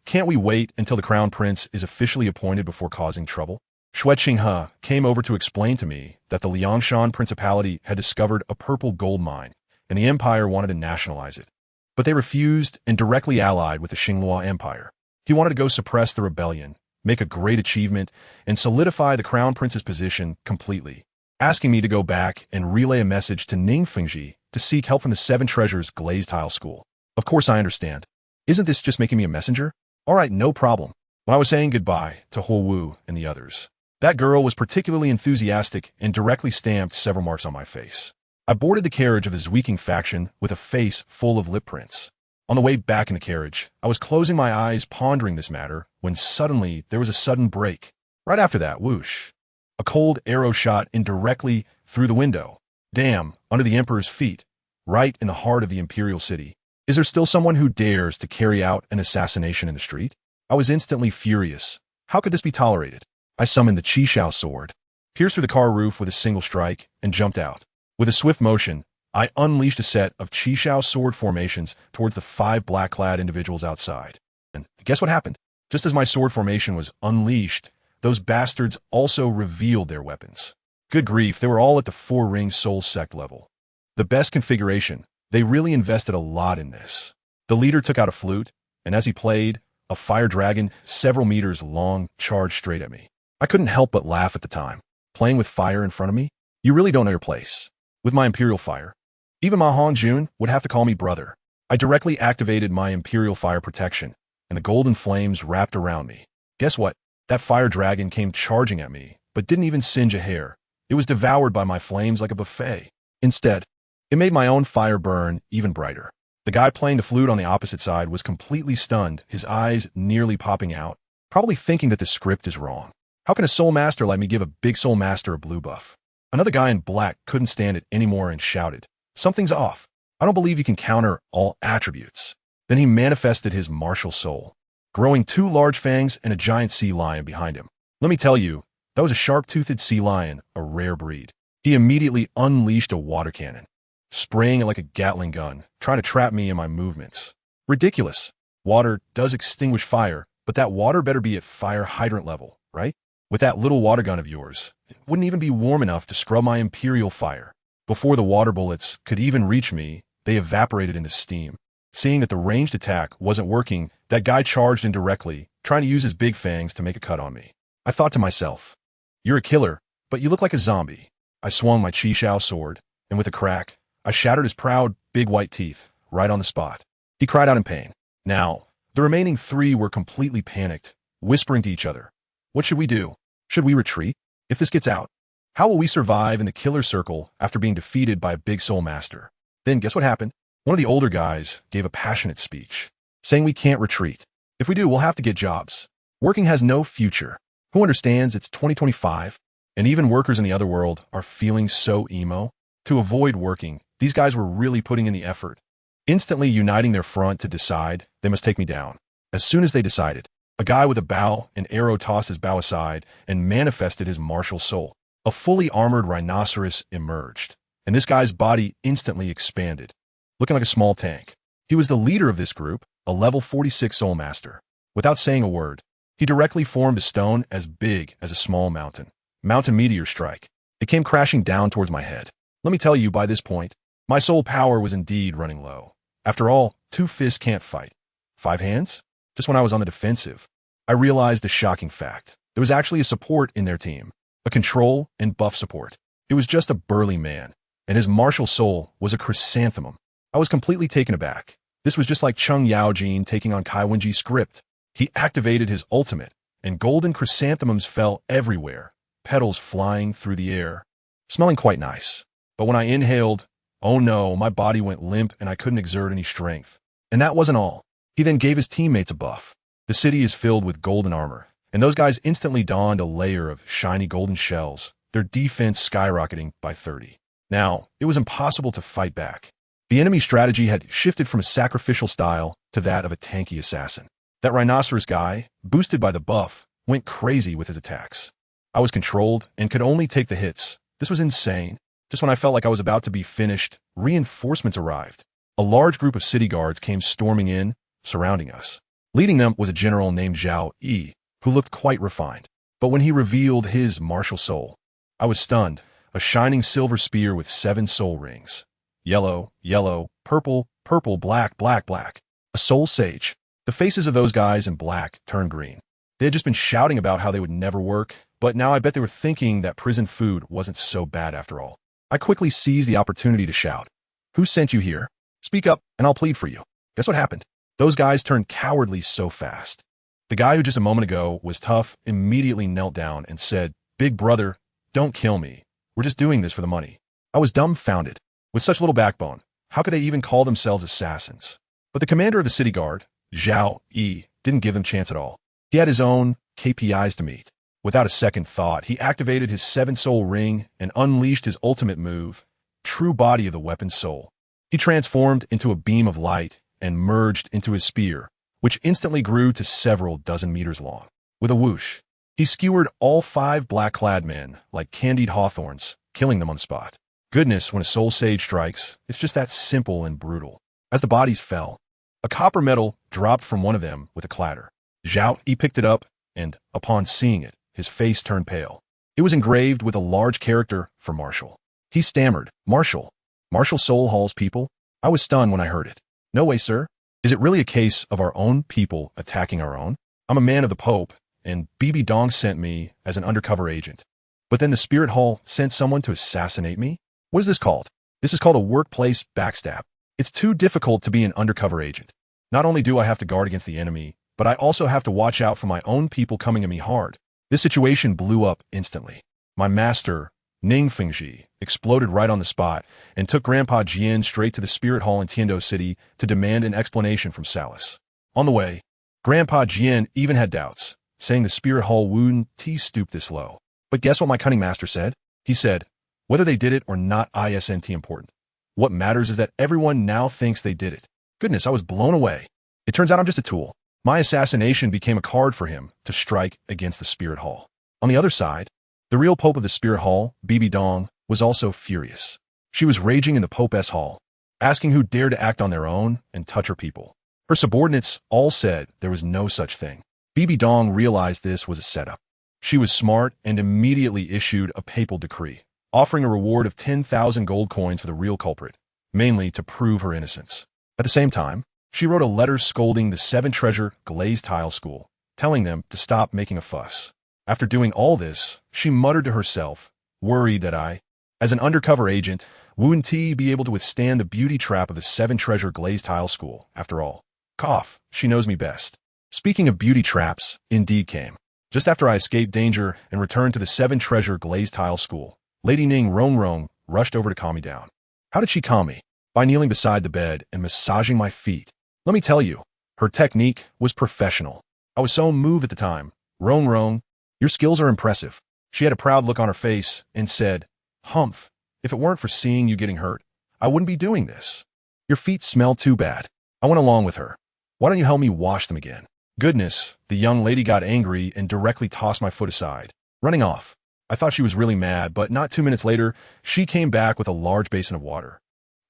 Can't we wait until the crown prince is officially appointed before causing trouble? Shui Qinghe came over to explain to me that the Liangshan Principality had discovered a purple gold mine, and the Empire wanted to nationalize it. But they refused and directly allied with the Xinghua Empire. He wanted to go suppress the rebellion, make a great achievement, and solidify the Crown Prince's position completely, asking me to go back and relay a message to Ningfengji to seek help from the Seven Treasures Glazed Tile School. Of course I understand. Isn't this just making me a messenger? All right, no problem. When I was saying goodbye to Huo Wu and the others, that girl was particularly enthusiastic and directly stamped several marks on my face. I boarded the carriage of the Zwiking faction with a face full of lip prints. On the way back in the carriage, I was closing my eyes pondering this matter when suddenly there was a sudden break. Right after that, whoosh. A cold arrow shot in directly through the window. Damn, under the Emperor's feet, right in the heart of the Imperial City. Is there still someone who dares to carry out an assassination in the street? I was instantly furious. How could this be tolerated? I summoned the Chixiao Sword, pierced through the car roof with a single strike, and jumped out. With a swift motion, I unleashed a set of Chixiao Sword formations towards the 5 black-clad individuals outside. And guess what happened? Just as my sword formation was unleashed, those bastards also revealed their weapons. Good grief, they were all at the 4-ring soul sect level. The best configuration. They really invested a lot in this. The leader took out a flute, and as he played, a fire dragon several meters long charged straight at me. I couldn't help but laugh at the time. Playing with fire in front of me? You really don't know your place. With my Imperial Fire. Even Ma Hongjun would have to call me brother. I directly activated my Imperial Fire protection, and the golden flames wrapped around me. Guess what? That fire dragon came charging at me, but didn't even singe a hair. It was devoured by my flames like a buffet. Instead, it made my own fire burn even brighter. The guy playing the flute on the opposite side was completely stunned, his eyes nearly popping out, probably thinking that the script is wrong. How can a Soul Master let me give a big Soul Master a blue buff? Another guy in black couldn't stand it anymore and shouted, "Something's off. I don't believe you can counter all attributes." Then he manifested his martial soul, growing 2 large fangs and a giant sea lion behind him. Let me tell you, that was a sharp-toothed sea lion, a rare breed. He immediately unleashed a water cannon, spraying it like a Gatling gun, trying to trap me in my movements. Ridiculous. Water does extinguish fire, but that water better be at fire hydrant level, right? With that little water gun of yours, it wouldn't even be warm enough to scrub my Imperial Fire. Before the water bullets could even reach me, they evaporated into steam. Seeing that the ranged attack wasn't working, that guy charged in directly, trying to use his big fangs to make a cut on me. I thought to myself, "You're a killer, but you look like a zombie." I swung my Chixiao Sword, and with a crack, I shattered his proud, big white teeth, right on the spot. He cried out in pain. Now, the remaining 3 were completely panicked, whispering to each other, "What should we do? Should we retreat? If this gets out, how will we survive in the killer circle after being defeated by a big Soul Master?" Then guess what happened? One of the older guys gave a passionate speech, saying we can't retreat. If we do, we'll have to get jobs. Working has no future. Who understands it's 2025? And even workers in the other world are feeling so emo. To avoid working, these guys were really putting in the effort, instantly uniting their front to decide they must take me down. As soon as they decided, a guy with a bow and arrow tossed his bow aside and manifested his martial soul. A fully armored rhinoceros emerged, and this guy's body instantly expanded, looking like a small tank. He was the leader of this group, a level 46 Soul Master. Without saying a word, he directly formed a stone as big as a small mountain. Mountain meteor strike. It came crashing down towards my head. Let me tell you, by this point, my soul power was indeed running low. After all, 2 fists can't fight. 5 hands? Just when I was on the defensive, I realized a shocking fact. There was actually a support in their team, a control and buff support. It was just a burly man, and his martial soul was a chrysanthemum. I was completely taken aback. This was just like Chung Yaojin taking on Kai Wenji's script. He activated his ultimate, and golden chrysanthemums fell everywhere, petals flying through the air, smelling quite nice. But when I inhaled, oh no, my body went limp and I couldn't exert any strength. And that wasn't all. He then gave his teammates a buff. The city is filled with golden armor, and those guys instantly donned a layer of shiny golden shells, their defense skyrocketing by 30. Now, it was impossible to fight back. The enemy strategy had shifted from a sacrificial style to that of a tanky assassin. That rhinoceros guy, boosted by the buff, went crazy with his attacks. I was controlled and could only take the hits. This was insane. Just when I felt like I was about to be finished, reinforcements arrived. A large group of city guards came storming in, surrounding us. Leading them was a general named Zhao Yi, who looked quite refined. But when he revealed his martial soul, I was stunned. A shining silver spear with 7 soul rings. Yellow, yellow, purple, purple, black, black, black. A soul sage. The faces of those guys in black turned green. They had just been shouting about how they would never work, but now I bet they were thinking that prison food wasn't so bad after all. I quickly seized the opportunity to shout, "Who sent you here? Speak up, and I'll plead for you." Guess what happened? Those guys turned cowardly so fast. The guy who just a moment ago was tough immediately knelt down and said, "Big brother, don't kill me. We're just doing this for the money." I was dumbfounded. With such little backbone, how could they even call themselves assassins? But the commander of the city guard, Jiang Yu, didn't give them chance at all. He had his own KPIs to meet. Without a second thought, he activated his 7-soul ring and unleashed his ultimate move, True Body of the Weapon's Soul. He transformed into a beam of light and merged into his spear, which instantly grew to several dozen meters long. With a whoosh, he skewered all 5 black-clad men like candied hawthorns, killing them on the spot. Goodness, when a soul sage strikes, it's just that simple and brutal. As the bodies fell, a copper medal dropped from one of them with a clatter. Zhao Yi picked it up, and upon seeing it, his face turned pale. It was engraved with a large character for Marshall. He stammered, "Marshall? Marshall Soul Hall's people?" I was stunned when I heard it. "No way, sir. Is it really a case of our own people attacking our own? I'm a man of the Pope, and Bibi Dong sent me as an undercover agent. But then the Spirit Hall sent someone to assassinate me? What is this called? This is called a workplace backstab. It's too difficult to be an undercover agent. Not only do I have to guard against the enemy, but I also have to watch out for my own people coming at me hard." This situation blew up instantly. My master, Ning Fengji, exploded right on the spot and took Grandpa Jian straight to the Spirit Hall in Tiando City to demand an explanation from Salas. On the way, Grandpa Jian even had doubts, saying the Spirit Hall wouldn't stoop this low. But guess what my cunning master said? He said, "Whether they did it or not isn't important. What matters is that everyone now thinks they did it." Goodness, I was blown away. It turns out I'm just a tool. My assassination became a card for him to strike against the Spirit Hall. On the other side, the real Pope of the Spirit Hall, Bibi Dong, was also furious. She was raging in the Pope's hall, asking who dared to act on their own and touch her people. Her subordinates all said there was no such thing. Bibi Dong realized this was a setup. She was smart and immediately issued a papal decree, offering a reward of 10,000 gold coins for the real culprit, mainly to prove her innocence. At the same time, she wrote a letter scolding the 7-treasure Glazed Tile School, telling them to stop making a fuss. After doing all this, she muttered to herself, worried that I, as an undercover agent, wouldn't be able to withstand the beauty trap of the 7-treasure Glazed Tile School. After all, cough, she knows me best. Speaking of beauty traps, indeed came. Just after I escaped danger and returned to the 7-treasure Glazed Tile School, Lady Ning Rong rushed over to calm me down. How did she calm me? By kneeling beside the bed and massaging my feet. Let me tell you, her technique was professional. I was so moved at the time. Rong, your skills are impressive. She had a proud look on her face and said, "Humph, if it weren't for seeing you getting hurt, I wouldn't be doing this. Your feet smell too bad." I went along with her. "Why don't you help me wash them again?" Goodness, the young lady got angry and directly tossed my foot aside, running off. I thought she was really mad, but not 2 minutes later, she came back with a large basin of water.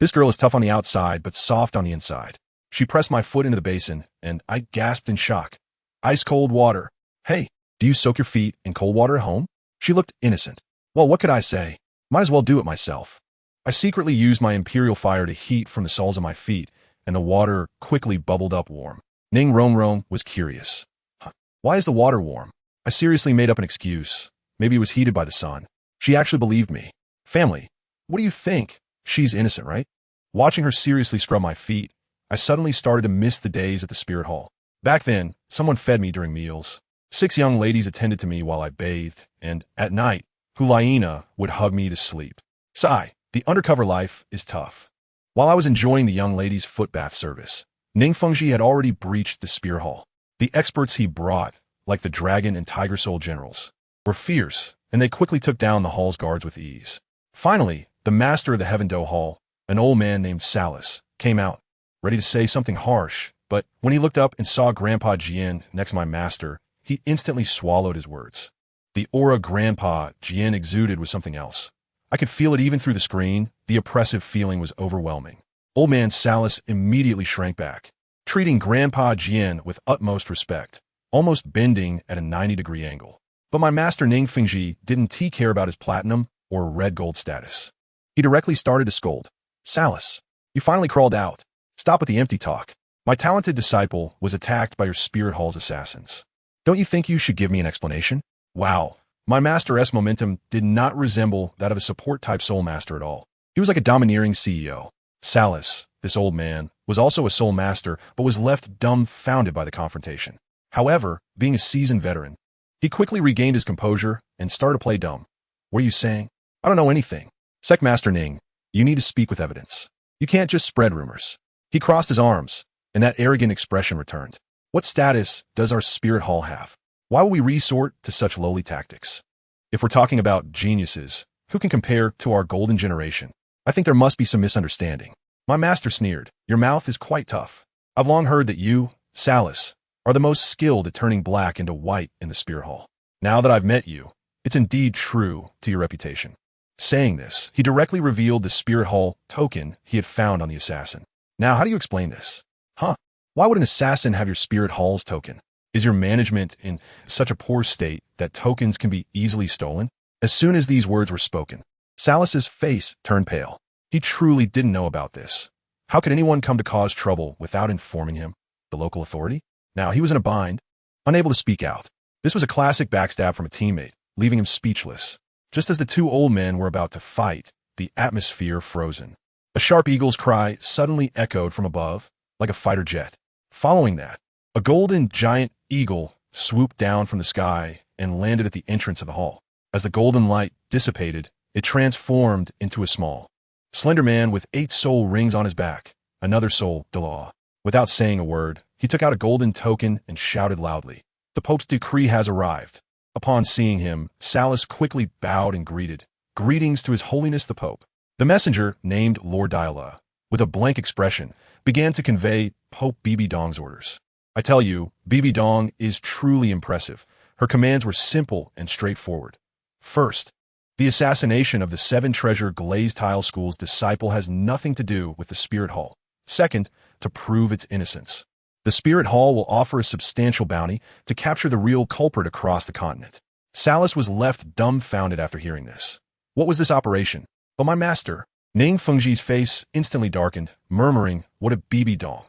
This girl is tough on the outside, but soft on the inside. She pressed my foot into the basin, and I gasped in shock. Ice-cold water. "Hey, do you soak your feet in cold water at home?" She looked innocent. Well, what could I say? Might as well do it myself. I secretly used my imperial fire to heat from the soles of my feet, and the water quickly bubbled up warm. Ning Rong was curious. Why is the water warm? I seriously made up an excuse. Maybe it was heated by the sun. She actually believed me. Family, what do you think? She's innocent, right? Watching her seriously scrub my feet, I suddenly started to miss the days at the Spirit Hall. Back then, someone fed me during meals. 6 young ladies attended to me while I bathed, and at night, Hulaina would hug me to sleep. Sigh, the undercover life is tough. While I was enjoying the young ladies' foot bath service, Ning Fengji had already breached the Spirit Hall. The experts he brought, like the Dragon and Tiger Soul generals, were fierce, and they quickly took down the hall's guards with ease. Finally, the master of the Heaven Do Hall, an old man named Salas, came out, ready to say something harsh, but when he looked up and saw Grandpa Jian next to my master, he instantly swallowed his words. The aura Grandpa Jian exuded was something else. I could feel it even through the screen. The oppressive feeling was overwhelming. Old man Salas immediately shrank back, treating Grandpa Jian with utmost respect, almost bending at a 90-degree angle. But my master Ning Fengji didn't care about his platinum or red gold status. He directly started to scold. Salas, you finally crawled out. Stop with the empty talk. My talented disciple was attacked by your spirit hall's assassins. Don't you think you should give me an explanation? Wow. My master's momentum did not resemble that of a support-type soul master at all. He was like a domineering CEO. Salas, this old man, was also a soul master, but was left dumbfounded by the confrontation. However, being a seasoned veteran, he quickly regained his composure and started to play dumb. What are you saying? I don't know anything. Sec Master Ning, you need to speak with evidence. You can't just spread rumors. He crossed his arms, and that arrogant expression returned. What status does our spirit hall have? Why will we resort to such lowly tactics? If we're talking about geniuses, who can compare to our golden generation? I think there must be some misunderstanding. My master sneered. Your mouth is quite tough. I've long heard that you, Salas, are the most skilled at turning black into white in the spirit hall. Now that I've met you, it's indeed true to your reputation. Saying this, he directly revealed the spirit hall token he had found on the assassin. Now, how do you explain this? Huh? Why would an assassin have your spirit hall's token? Is your management in such a poor state that tokens can be easily stolen? As soon as these words were spoken, Salas's face turned pale. He truly didn't know about this. How could anyone come to cause trouble without informing him, the local authority? Now, he was in a bind, unable to speak out. This was a classic backstab from a teammate, leaving him speechless. Just as the two old men were about to fight, the atmosphere frozen. A sharp eagle's cry suddenly echoed from above, like a fighter jet. Following that, a golden giant eagle swooped down from the sky and landed at the entrance of the hall. As the golden light dissipated, it transformed into a small, slender man with 8 soul rings on his back, another soul, Dalu. Without saying a word, he took out a golden token and shouted loudly, "The Pope's decree has arrived." Upon seeing him, Salas quickly bowed and greeted, "Greetings to His Holiness the Pope." The messenger, named Lord Dalu, with a blank expression, began to convey Pope Bibi Dong's orders. I tell you, Bibi Dong is truly impressive. Her commands were simple and straightforward. First, the assassination of the 7 treasure Glazed Tile School's disciple has nothing to do with the Spirit Hall. Second, to prove its innocence, the Spirit Hall will offer a substantial bounty to capture the real culprit across the continent. Salas was left dumbfounded after hearing this. What was this operation? But my master, Ning Fengji's face instantly darkened, murmuring, "What a Bibi Dong.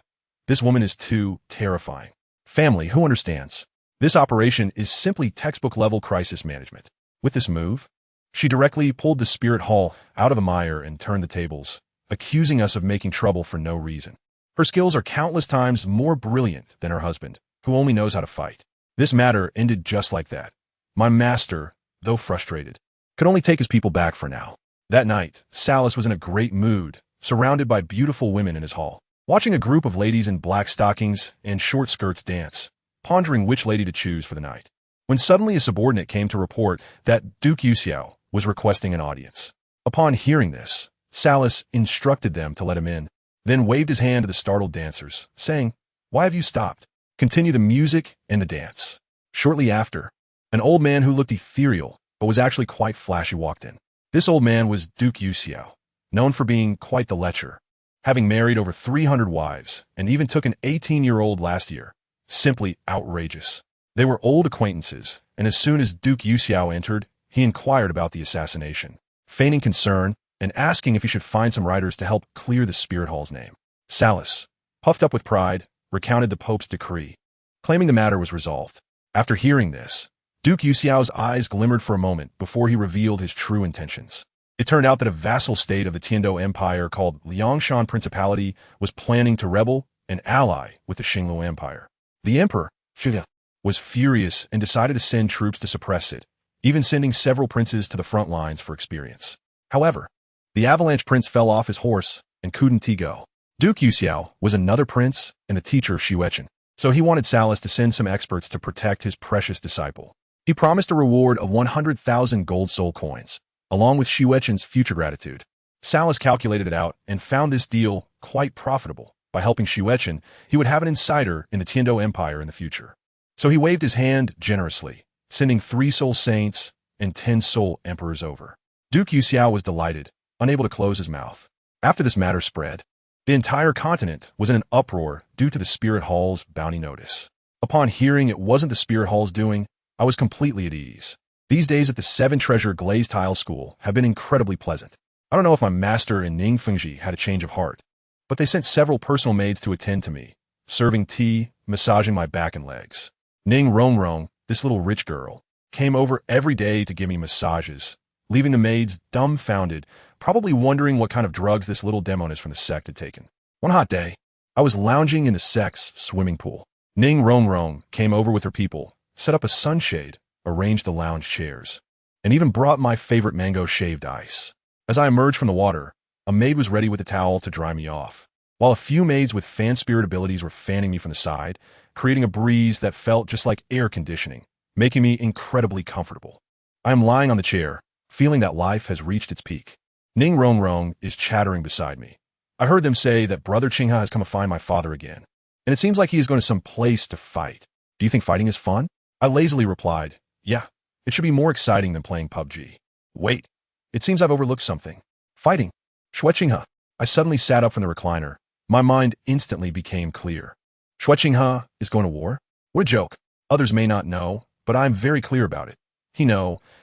This woman is too terrifying." Family, who understands? This operation is simply textbook-level crisis management. With this move, she directly pulled the Spirit Hall out of the mire and turned the tables, accusing us of making trouble for no reason. Her skills are countless times more brilliant than her husband, who only knows how to fight. This matter ended just like that. My master, though frustrated, could only take his people back for now. That night, Salas was in a great mood, surrounded by beautiful women in his hall, watching a group of ladies in black stockings and short skirts dance, pondering which lady to choose for the night, when suddenly a subordinate came to report that Duke Yuxiao was requesting an audience. Upon hearing this, Salas instructed them to let him in, then waved his hand to the startled dancers, saying, "Why have you stopped? Continue the music and the dance." Shortly after, an old man who looked ethereal but was actually quite flashy walked in. This old man was Duke Yuxiao, known for being quite the lecher, having married over 300 wives and even took an 18-year-old last year. Simply outrageous. They were old acquaintances, and as soon as Duke Yuxiao entered, he inquired about the assassination, feigning concern and asking if he should find some writers to help clear the Spirit Hall's name. Salas, puffed up with pride, recounted the Pope's decree, claiming the matter was resolved. After hearing this, Duke Yuxiao's eyes glimmered for a moment before he revealed his true intentions. It turned out that a vassal state of the Tiando Empire called Liangshan Principality was planning to rebel and ally with the Xinglu Empire. The emperor, Xia, was furious and decided to send troops to suppress it, even sending several princes to the front lines for experience. However, the Avalanche Prince fell off his horse and couldn't go. Duke Yuxiao was another prince and the teacher of Shiwechen, so he wanted Salas to send some experts to protect his precious disciple. He promised a reward of 100,000 gold soul coins, along with Shiwechen's future gratitude. Salas calculated it out and found this deal quite profitable. By helping Shiwechen, he would have an insider in the Tiando Empire in the future. So he waved his hand generously, sending 3 soul saints and 10 soul emperors over. Duke Yuxiao was delighted, unable to close his mouth. After this matter spread, the entire continent was in an uproar due to the Spirit Hall's bounty notice. Upon hearing it wasn't the Spirit Hall's doing, I was completely at ease. These days at the Seven Treasure Glazed Tile School have been incredibly pleasant. I don't know if my master and Ning Fengji had a change of heart, but they sent several personal maids to attend to me, serving tea, massaging my back and legs. Ning Rongrong, this little rich girl, came over every day to give me massages, leaving the maids dumbfounded, probably wondering what kind of drugs this little demoness from the sect had taken. One hot day, I was lounging in the sect's swimming pool. Ning Rongrong came over with her people, set up a sunshade, arranged the lounge chairs, and even brought my favorite mango shaved ice. As I emerged from the water, a maid was ready with a towel to dry me off, while a few maids with fan spirit abilities were fanning me from the side, creating a breeze that felt just like air conditioning, making me incredibly comfortable. I am lying on the chair, feeling that life has reached its peak. Ning Rongrong is chattering beside me. I heard them say that Brother Qinghe has come to find my father again, and it seems like he is going to some place to fight. Do you think fighting is fun? I lazily replied, yeah, it should be more exciting than playing PUBG. Wait, it seems I've overlooked something. Fighting. Qinghe. I suddenly sat up from the recliner. My mind instantly became clear. Qinghe is going to war? What a joke. Others may not know, but I am very clear about it.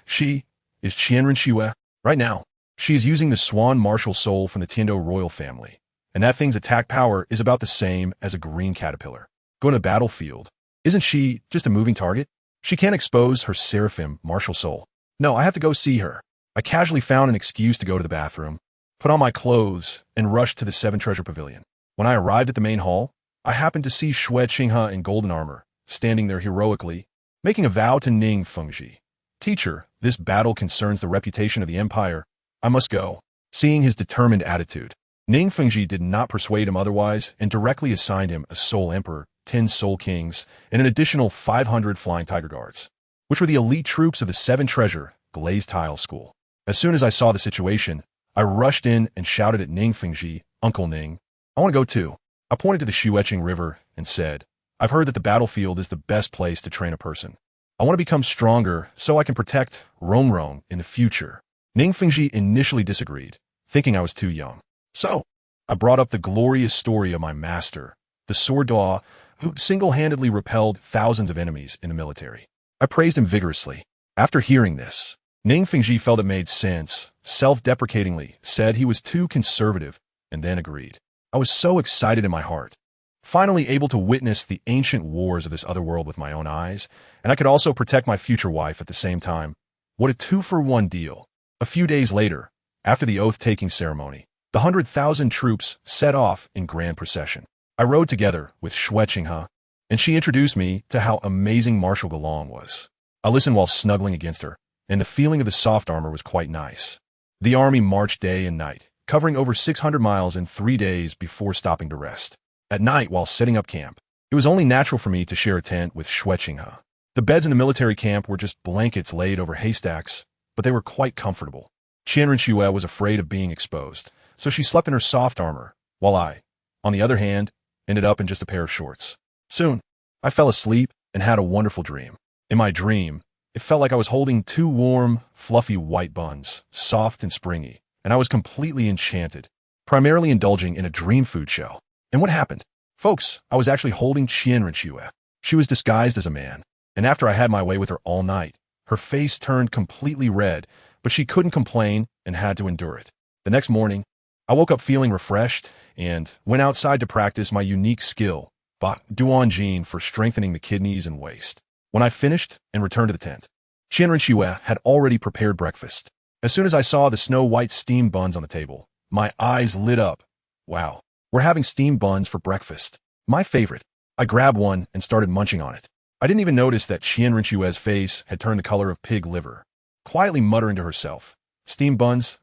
She is Qianren. Right now, she is using the swan martial soul from the Tiando royal family, and that thing's attack power is about the same as a green caterpillar. Going to the battlefield. Isn't she just a moving target? She can't expose her seraphim martial soul. No, I have to go see her. I casually found an excuse to go to the bathroom, put on my clothes, and rushed to the Seven Treasure Pavilion. When I arrived at the main hall, I happened to see Qinghe in golden armor, standing there heroically, making a vow to Ning Fengji. Teacher, this battle concerns the reputation of the empire. I must go. Seeing his determined attitude, Ning Fengji did not persuade him otherwise and directly assigned him a Soul Emperor, 10 Soul Kings, and an additional 500 Flying Tiger Guards, which were the elite troops of the Seven Treasure Glazed Tile School. As soon as I saw the situation, I rushed in and shouted at Ning Fengji, Uncle Ning, I want to go too. I pointed to the Xuecheng River and said, I've heard that the battlefield is the best place to train a person. I want to become stronger so I can protect Rongrong in the future. Ning Fengji initially disagreed, thinking I was too young. So, I brought up the glorious story of my master, the Sword Daw, who single-handedly repelled thousands of enemies in the military. I praised him vigorously. After hearing this, Ning Fengji felt it made sense, self-deprecatingly said he was too conservative, and then agreed. I was so excited in my heart, finally able to witness the ancient wars of this other world with my own eyes, and I could also protect my future wife at the same time. What a two-for-one deal. A few days later, after the oath-taking ceremony, the 100,000 troops set off in grand procession. I rode together with Qinghe, and she introduced me to how amazing Marshal Galong was. I listened while snuggling against her, and the feeling of the soft armor was quite nice. The army marched day and night, covering over 600 miles in 3 days before stopping to rest. At night, while setting up camp, it was only natural for me to share a tent with Qinghe. The beds in the military camp were just blankets laid over haystacks, but they were quite comfortable. Qianren was afraid of being exposed, so she slept in her soft armor, while I, on the other hand, ended up in just a pair of shorts. Soon, I fell asleep and had a wonderful dream. In my dream, it felt like I was holding 2 warm, fluffy white buns, soft and springy, and I was completely enchanted, primarily indulging in a dream food show. And what happened? Folks, I was actually holding Qianren. She was disguised as a man, and after I had my way with her all night, her face turned completely red, but she couldn't complain and had to endure it. The next morning, I woke up feeling refreshed and went outside to practice my unique skill, Ba Duan Jin, for strengthening the kidneys and waist. When I finished and returned to the tent, Qianren had already prepared breakfast. As soon as I saw the snow-white steamed buns on the table, my eyes lit up. Wow, we're having steamed buns for breakfast. My favorite. I grabbed one and started munching on it. I didn't even notice that Qianren's face had turned the color of pig liver. Quietly muttering to herself, steamed buns,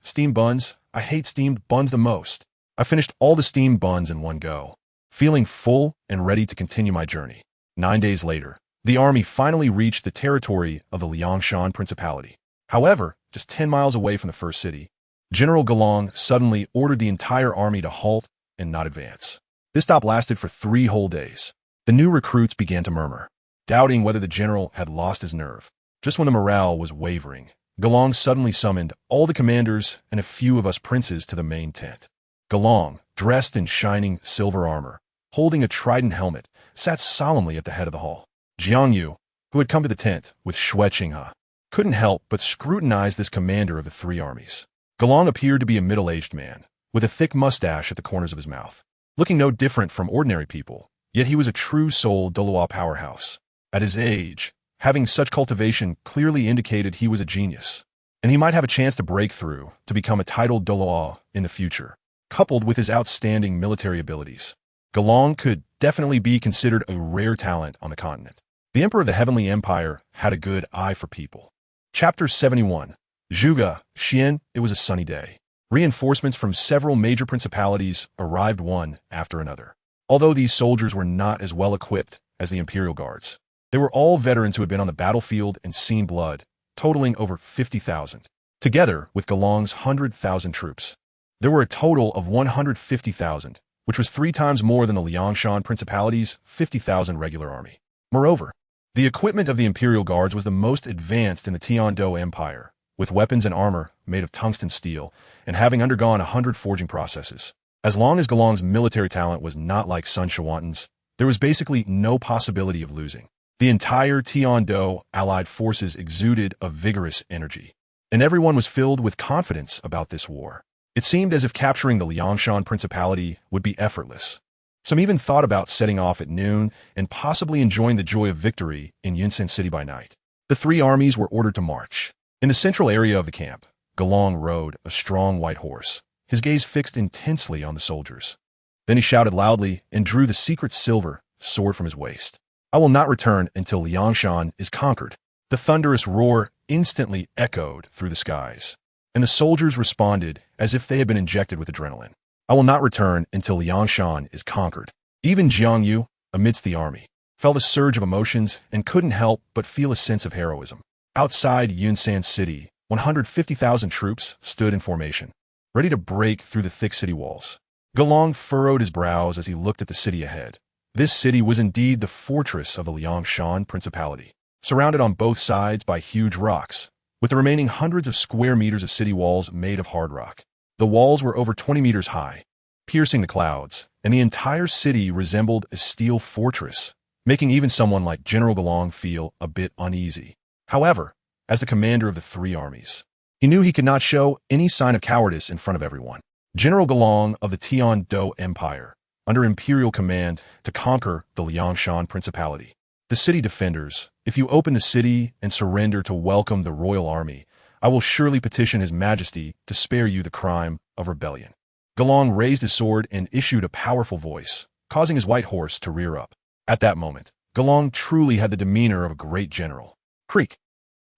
I hate steamed buns the most. I finished all the steamed buns in one go, feeling full and ready to continue my journey. 9 days later, the army finally reached the territory of the Liangshan Principality. However, just 10 miles away from the first city, General Galong suddenly ordered the entire army to halt and not advance. This stop lasted for 3 whole days. The new recruits began to murmur, doubting whether the general had lost his nerve. Just when the morale was wavering, Galong suddenly summoned all the commanders and a few of us princes to the main tent. Galong, dressed in shining silver armor, holding a trident helmet, sat solemnly at the head of the hall. Jiang Yu, who had come to the tent with Xue Qinghe, couldn't help but scrutinize this commander of the three armies. Galong appeared to be a middle-aged man, with a thick mustache at the corners of his mouth, looking no different from ordinary people, yet he was a true soul Douluo powerhouse. At his age, having such cultivation clearly indicated he was a genius, and he might have a chance to break through to become a titled Douluo in the future. Coupled with his outstanding military abilities, Galong could definitely be considered a rare talent on the continent. The Emperor of the Heavenly Empire had a good eye for people. Chapter 71. Zhuge Xian. It was a sunny day. Reinforcements from several major principalities arrived one after another. Although these soldiers were not as well equipped as the Imperial Guards, they were all veterans who had been on the battlefield and seen blood, totaling over 50,000. Together with Galong's 100,000 troops, there were a total of 150,000, which was 3 times more than the Liangshan Principality's 50,000 regular army. Moreover, the equipment of the Imperial Guards was the most advanced in the Tiandou Empire, with weapons and armor made of tungsten steel and having undergone 100 forging processes. As long as Galong's military talent was not like Sun Shawantan's, there was basically no possibility of losing. The entire Tiandou allied forces exuded a vigorous energy, and everyone was filled with confidence about this war. It seemed as if capturing the Liangshan Principality would be effortless. Some even thought about setting off at noon and possibly enjoying the joy of victory in Yunsan City by night. The 3 armies were ordered to march. In the central area of the camp, Galong rode a strong white horse, his gaze fixed intensely on the soldiers. Then he shouted loudly and drew the secret silver sword from his waist. I will not return until Liangshan is conquered. The thunderous roar instantly echoed through the skies, and the soldiers responded as if they had been injected with adrenaline. I will not return until Liangshan is conquered. Even Jiang Yu, amidst the army, felt a surge of emotions and couldn't help but feel a sense of heroism. Outside Yunsan City, 150,000 troops stood in formation, ready to break through the thick city walls. Galong furrowed his brows as he looked at the city ahead. This city was indeed the fortress of the Liangshan Principality, surrounded on both sides by huge rocks, with the remaining hundreds of square meters of city walls made of hard rock. The walls were over 20 meters high, piercing the clouds, and the entire city resembled a steel fortress, making even someone like General Galong feel a bit uneasy. However, as the commander of the 3 armies, he knew he could not show any sign of cowardice in front of everyone. General Galong of the Tiandou Empire, under imperial command to conquer the Liangshan Principality. The city defenders, if you open the city and surrender to welcome the royal army, I will surely petition His Majesty to spare you the crime of rebellion. Galong raised his sword and issued a powerful voice, causing his white horse to rear up. At that moment, Galong truly had the demeanor of a great general. Creak.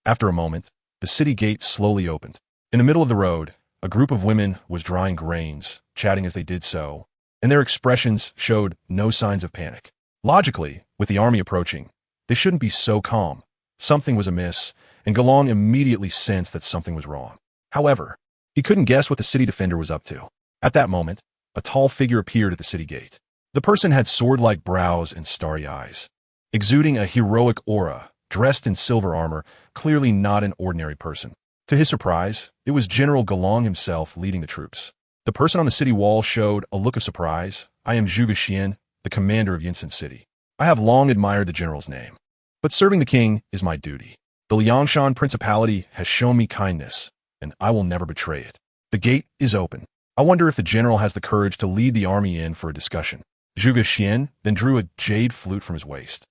After a moment, the city gate slowly opened. In the middle of the road, a group of women was drying grains, chatting as they did so, and their expressions showed no signs of panic. Logically, with the army approaching, they shouldn't be so calm. Something was amiss, and Galong immediately sensed that something was wrong. However, he couldn't guess what the city defender was up to. At that moment, a tall figure appeared at the city gate. The person had sword-like brows and starry eyes, exuding a heroic aura, dressed in silver armor, clearly not an ordinary person. To his surprise, it was General Galong himself leading the troops. The person on the city wall showed a look of surprise. I am Zhuge Xian, the commander of Yunsan City. I have long admired the general's name, but serving the king is my duty. The Liangshan Principality has shown me kindness, and I will never betray it. The gate is open. I wonder if the general has the courage to lead the army in for a discussion. Zhuge Xian then drew a jade flute from his waist,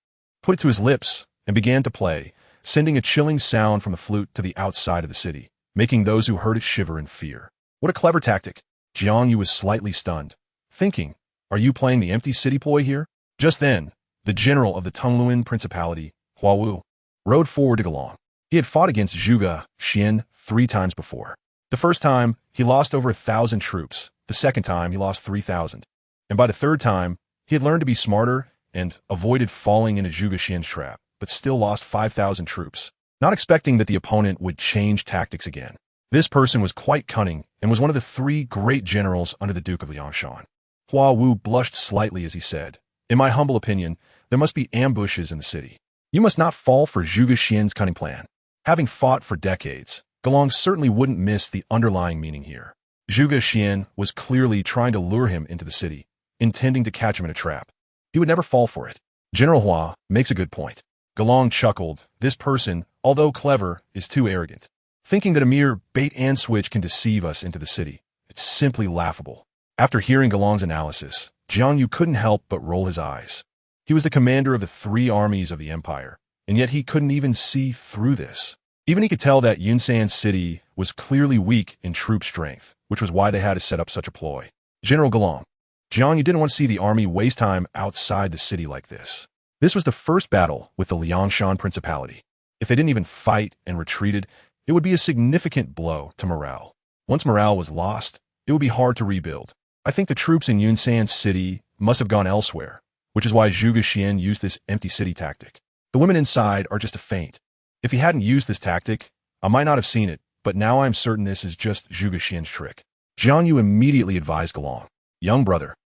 put it to his lips, and began to play, sending a chilling sound from the flute to the outside of the city, making those who heard it shiver in fear. What a clever tactic. Jiang Yu was slightly stunned, thinking, are you playing the empty city ploy here? Just then, the general of the Tungluan Principality, Hua Wu, rode forward to Galong. He had fought against Zhuge Xian 3 times before. The first time, he lost over 1,000 troops. The second time, he lost 3,000. And by the third time, he had learned to be smarter and avoided falling into Zhuge Xian's trap, but still lost 5,000 troops, not expecting that the opponent would change tactics again. This person was quite cunning and was one of the 3 great generals under the Duke of Liangshan. Hua Wu blushed slightly as he said, in my humble opinion, there must be ambushes in the city. You must not fall for Zhuge Xian's cunning plan. Having fought for decades, Galong certainly wouldn't miss the underlying meaning here. Zhuge Xian was clearly trying to lure him into the city, intending to catch him in a trap. He would never fall for it. General Hua makes a good point. Galong chuckled. This person, although clever, is too arrogant. Thinking that a mere bait and switch can deceive us into the city. It's simply laughable. After hearing Galong's analysis, Jiang Yu couldn't help but roll his eyes. He was the commander of the 3 armies of the empire, and yet he couldn't even see through this. Even he could tell that Yunsan City was clearly weak in troop strength, which was why they had to set up such a ploy. General Galong, Jiang Yu didn't want to see the army waste time outside the city like this. This was the first battle with the Liangshan Principality. If they didn't even fight and retreated, it would be a significant blow to morale. Once morale was lost, it would be hard to rebuild. I think the troops in Yunsan City must have gone elsewhere, which is why Zhuge Xian used this empty city tactic. The women inside are just a feint. If he hadn't used this tactic, I might not have seen it, but now I'm certain this is just Zhuge Xian's trick. Jiang Yu immediately advised Galong. Young brother.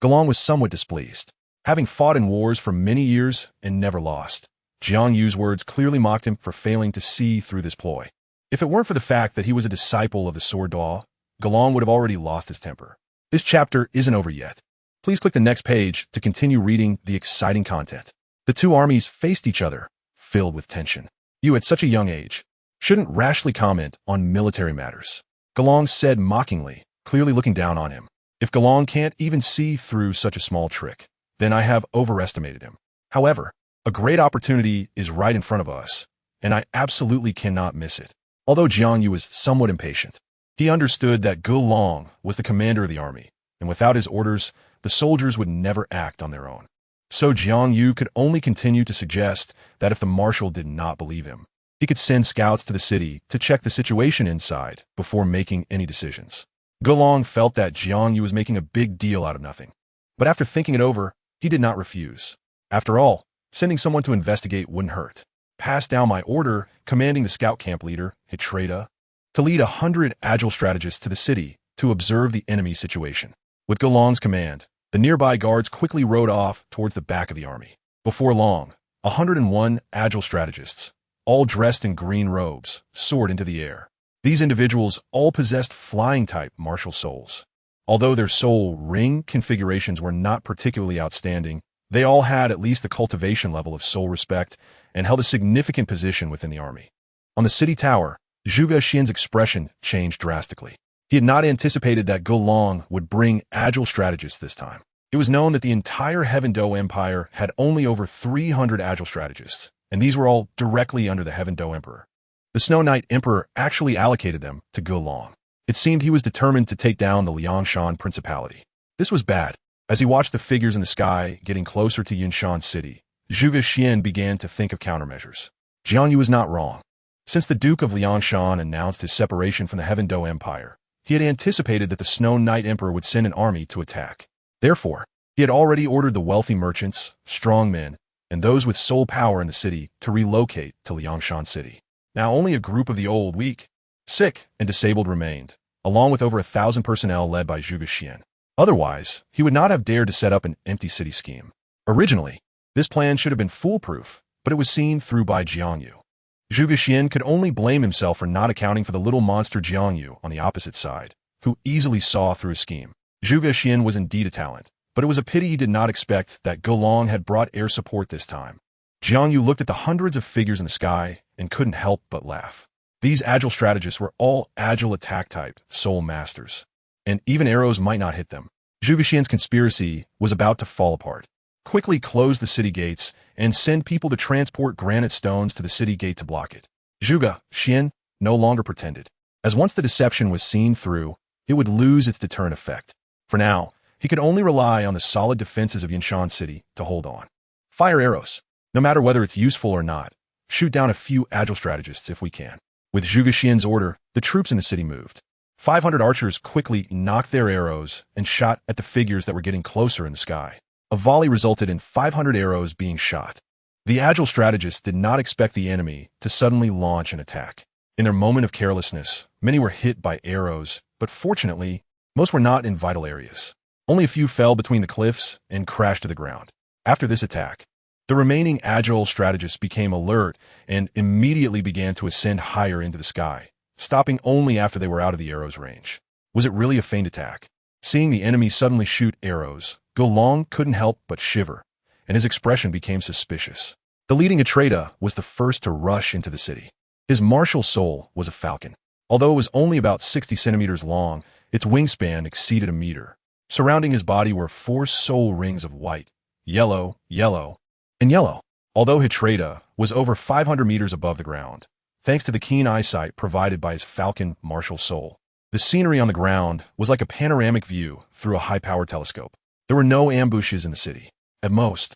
Galong was somewhat displeased. Having fought in wars for many years and never lost, Jiang Yu's words clearly mocked him for failing to see through this ploy. If it weren't for the fact that he was a disciple of the Sword Daw, Galong would have already lost his temper. This chapter isn't over yet. Please click the next page to continue reading the exciting content. The 2 armies faced each other, filled with tension. You, at such a young age, shouldn't rashly comment on military matters, Galong said mockingly, clearly looking down on him. If Galong can't even see through such a small trick, then I have overestimated him. However, a great opportunity is right in front of us, and I absolutely cannot miss it. Although Jiang Yu was somewhat impatient, he understood that Galong was the commander of the army, and without his orders, the soldiers would never act on their own. So Jiang Yu could only continue to suggest that if the marshal did not believe him, he could send scouts to the city to check the situation inside before making any decisions. Galong felt that Jiang Yu was making a big deal out of nothing, but after thinking it over, he did not refuse. After all, sending someone to investigate wouldn't hurt. Pass down my order commanding the scout camp leader, Hitreda, to lead 100 agile strategists to the city to observe the enemy situation. With Galong's command, the nearby guards quickly rode off towards the back of the army. Before long, 101 agile strategists, all dressed in green robes, soared into the air. These individuals all possessed flying-type martial souls. Although their soul ring configurations were not particularly outstanding, they all had at least the cultivation level of soul respect and held a significant position within the army. On the city tower, Zhuge Xian's expression changed drastically. He had not anticipated that Galong would bring agile strategists this time. It was known that the entire Heaven Do Empire had only over 300 agile strategists, and these were all directly under the Heaven Do Emperor. The Snow Knight Emperor actually allocated them to Galong. It seemed he was determined to take down the Liangshan Principality. This was bad. As he watched the figures in the sky getting closer to Yunsan City, Zhuge Xian began to think of countermeasures. Jiang Yu was not wrong. Since the Duke of Liangshan announced his separation from the Heaven Do Empire, he had anticipated that the Snow Knight Emperor would send an army to attack. Therefore, he had already ordered the wealthy merchants, strong men, and those with soul power in the city to relocate to Liangshan City. Now only a group of the old, weak, sick, and disabled remained, along with over 1,000 personnel led by Zhuge Xian. Otherwise, he would not have dared to set up an empty city scheme. Originally, this plan should have been foolproof, but it was seen through by Jiang Yu. Zhuge Xian could only blame himself for not accounting for the little monster Jiang Yu on the opposite side, who easily saw through his scheme. Zhuge Xian was indeed a talent, but it was a pity he did not expect that Galong had brought air support this time. Jiang Yu looked at the hundreds of figures in the sky and couldn't help but laugh. These agile strategists were all agile attack-type soul masters, and even arrows might not hit them. Zhuge Xian's conspiracy was about to fall apart. Quickly close the city gates and send people to transport granite stones to the city gate to block it. Zhuge Xian no longer pretended, as once the deception was seen through, it would lose its deterrent effect. For now, he could only rely on the solid defenses of Yunsan City to hold on. Fire arrows. No matter whether it's useful or not, shoot down a few agile strategists if we can. With Zhuge Xian's order, the troops in the city moved. 500 archers quickly knocked their arrows and shot at the figures that were getting closer in the sky. A volley resulted in 500 arrows being shot. The agile strategists did not expect the enemy to suddenly launch an attack. In their moment of carelessness, many were hit by arrows, but fortunately, most were not in vital areas. Only a few fell between the cliffs and crashed to the ground. After this attack, the remaining agile strategists became alert and immediately began to ascend higher into the sky, stopping only after they were out of the arrow's range. Was it really a feigned attack? Seeing the enemy suddenly shoot arrows, Galong couldn't help but shiver, and his expression became suspicious. The leading Atreida was the first to rush into the city. His martial soul was a falcon. Although it was only about 60 centimeters long, its wingspan exceeded a meter. Surrounding his body were 4 soul rings of white, yellow, yellow, and yellow. Although Atreida was over 500 meters above the ground, thanks to the keen eyesight provided by his falcon martial soul, the scenery on the ground was like a panoramic view through a high-power telescope. There were no ambushes in the city. At most,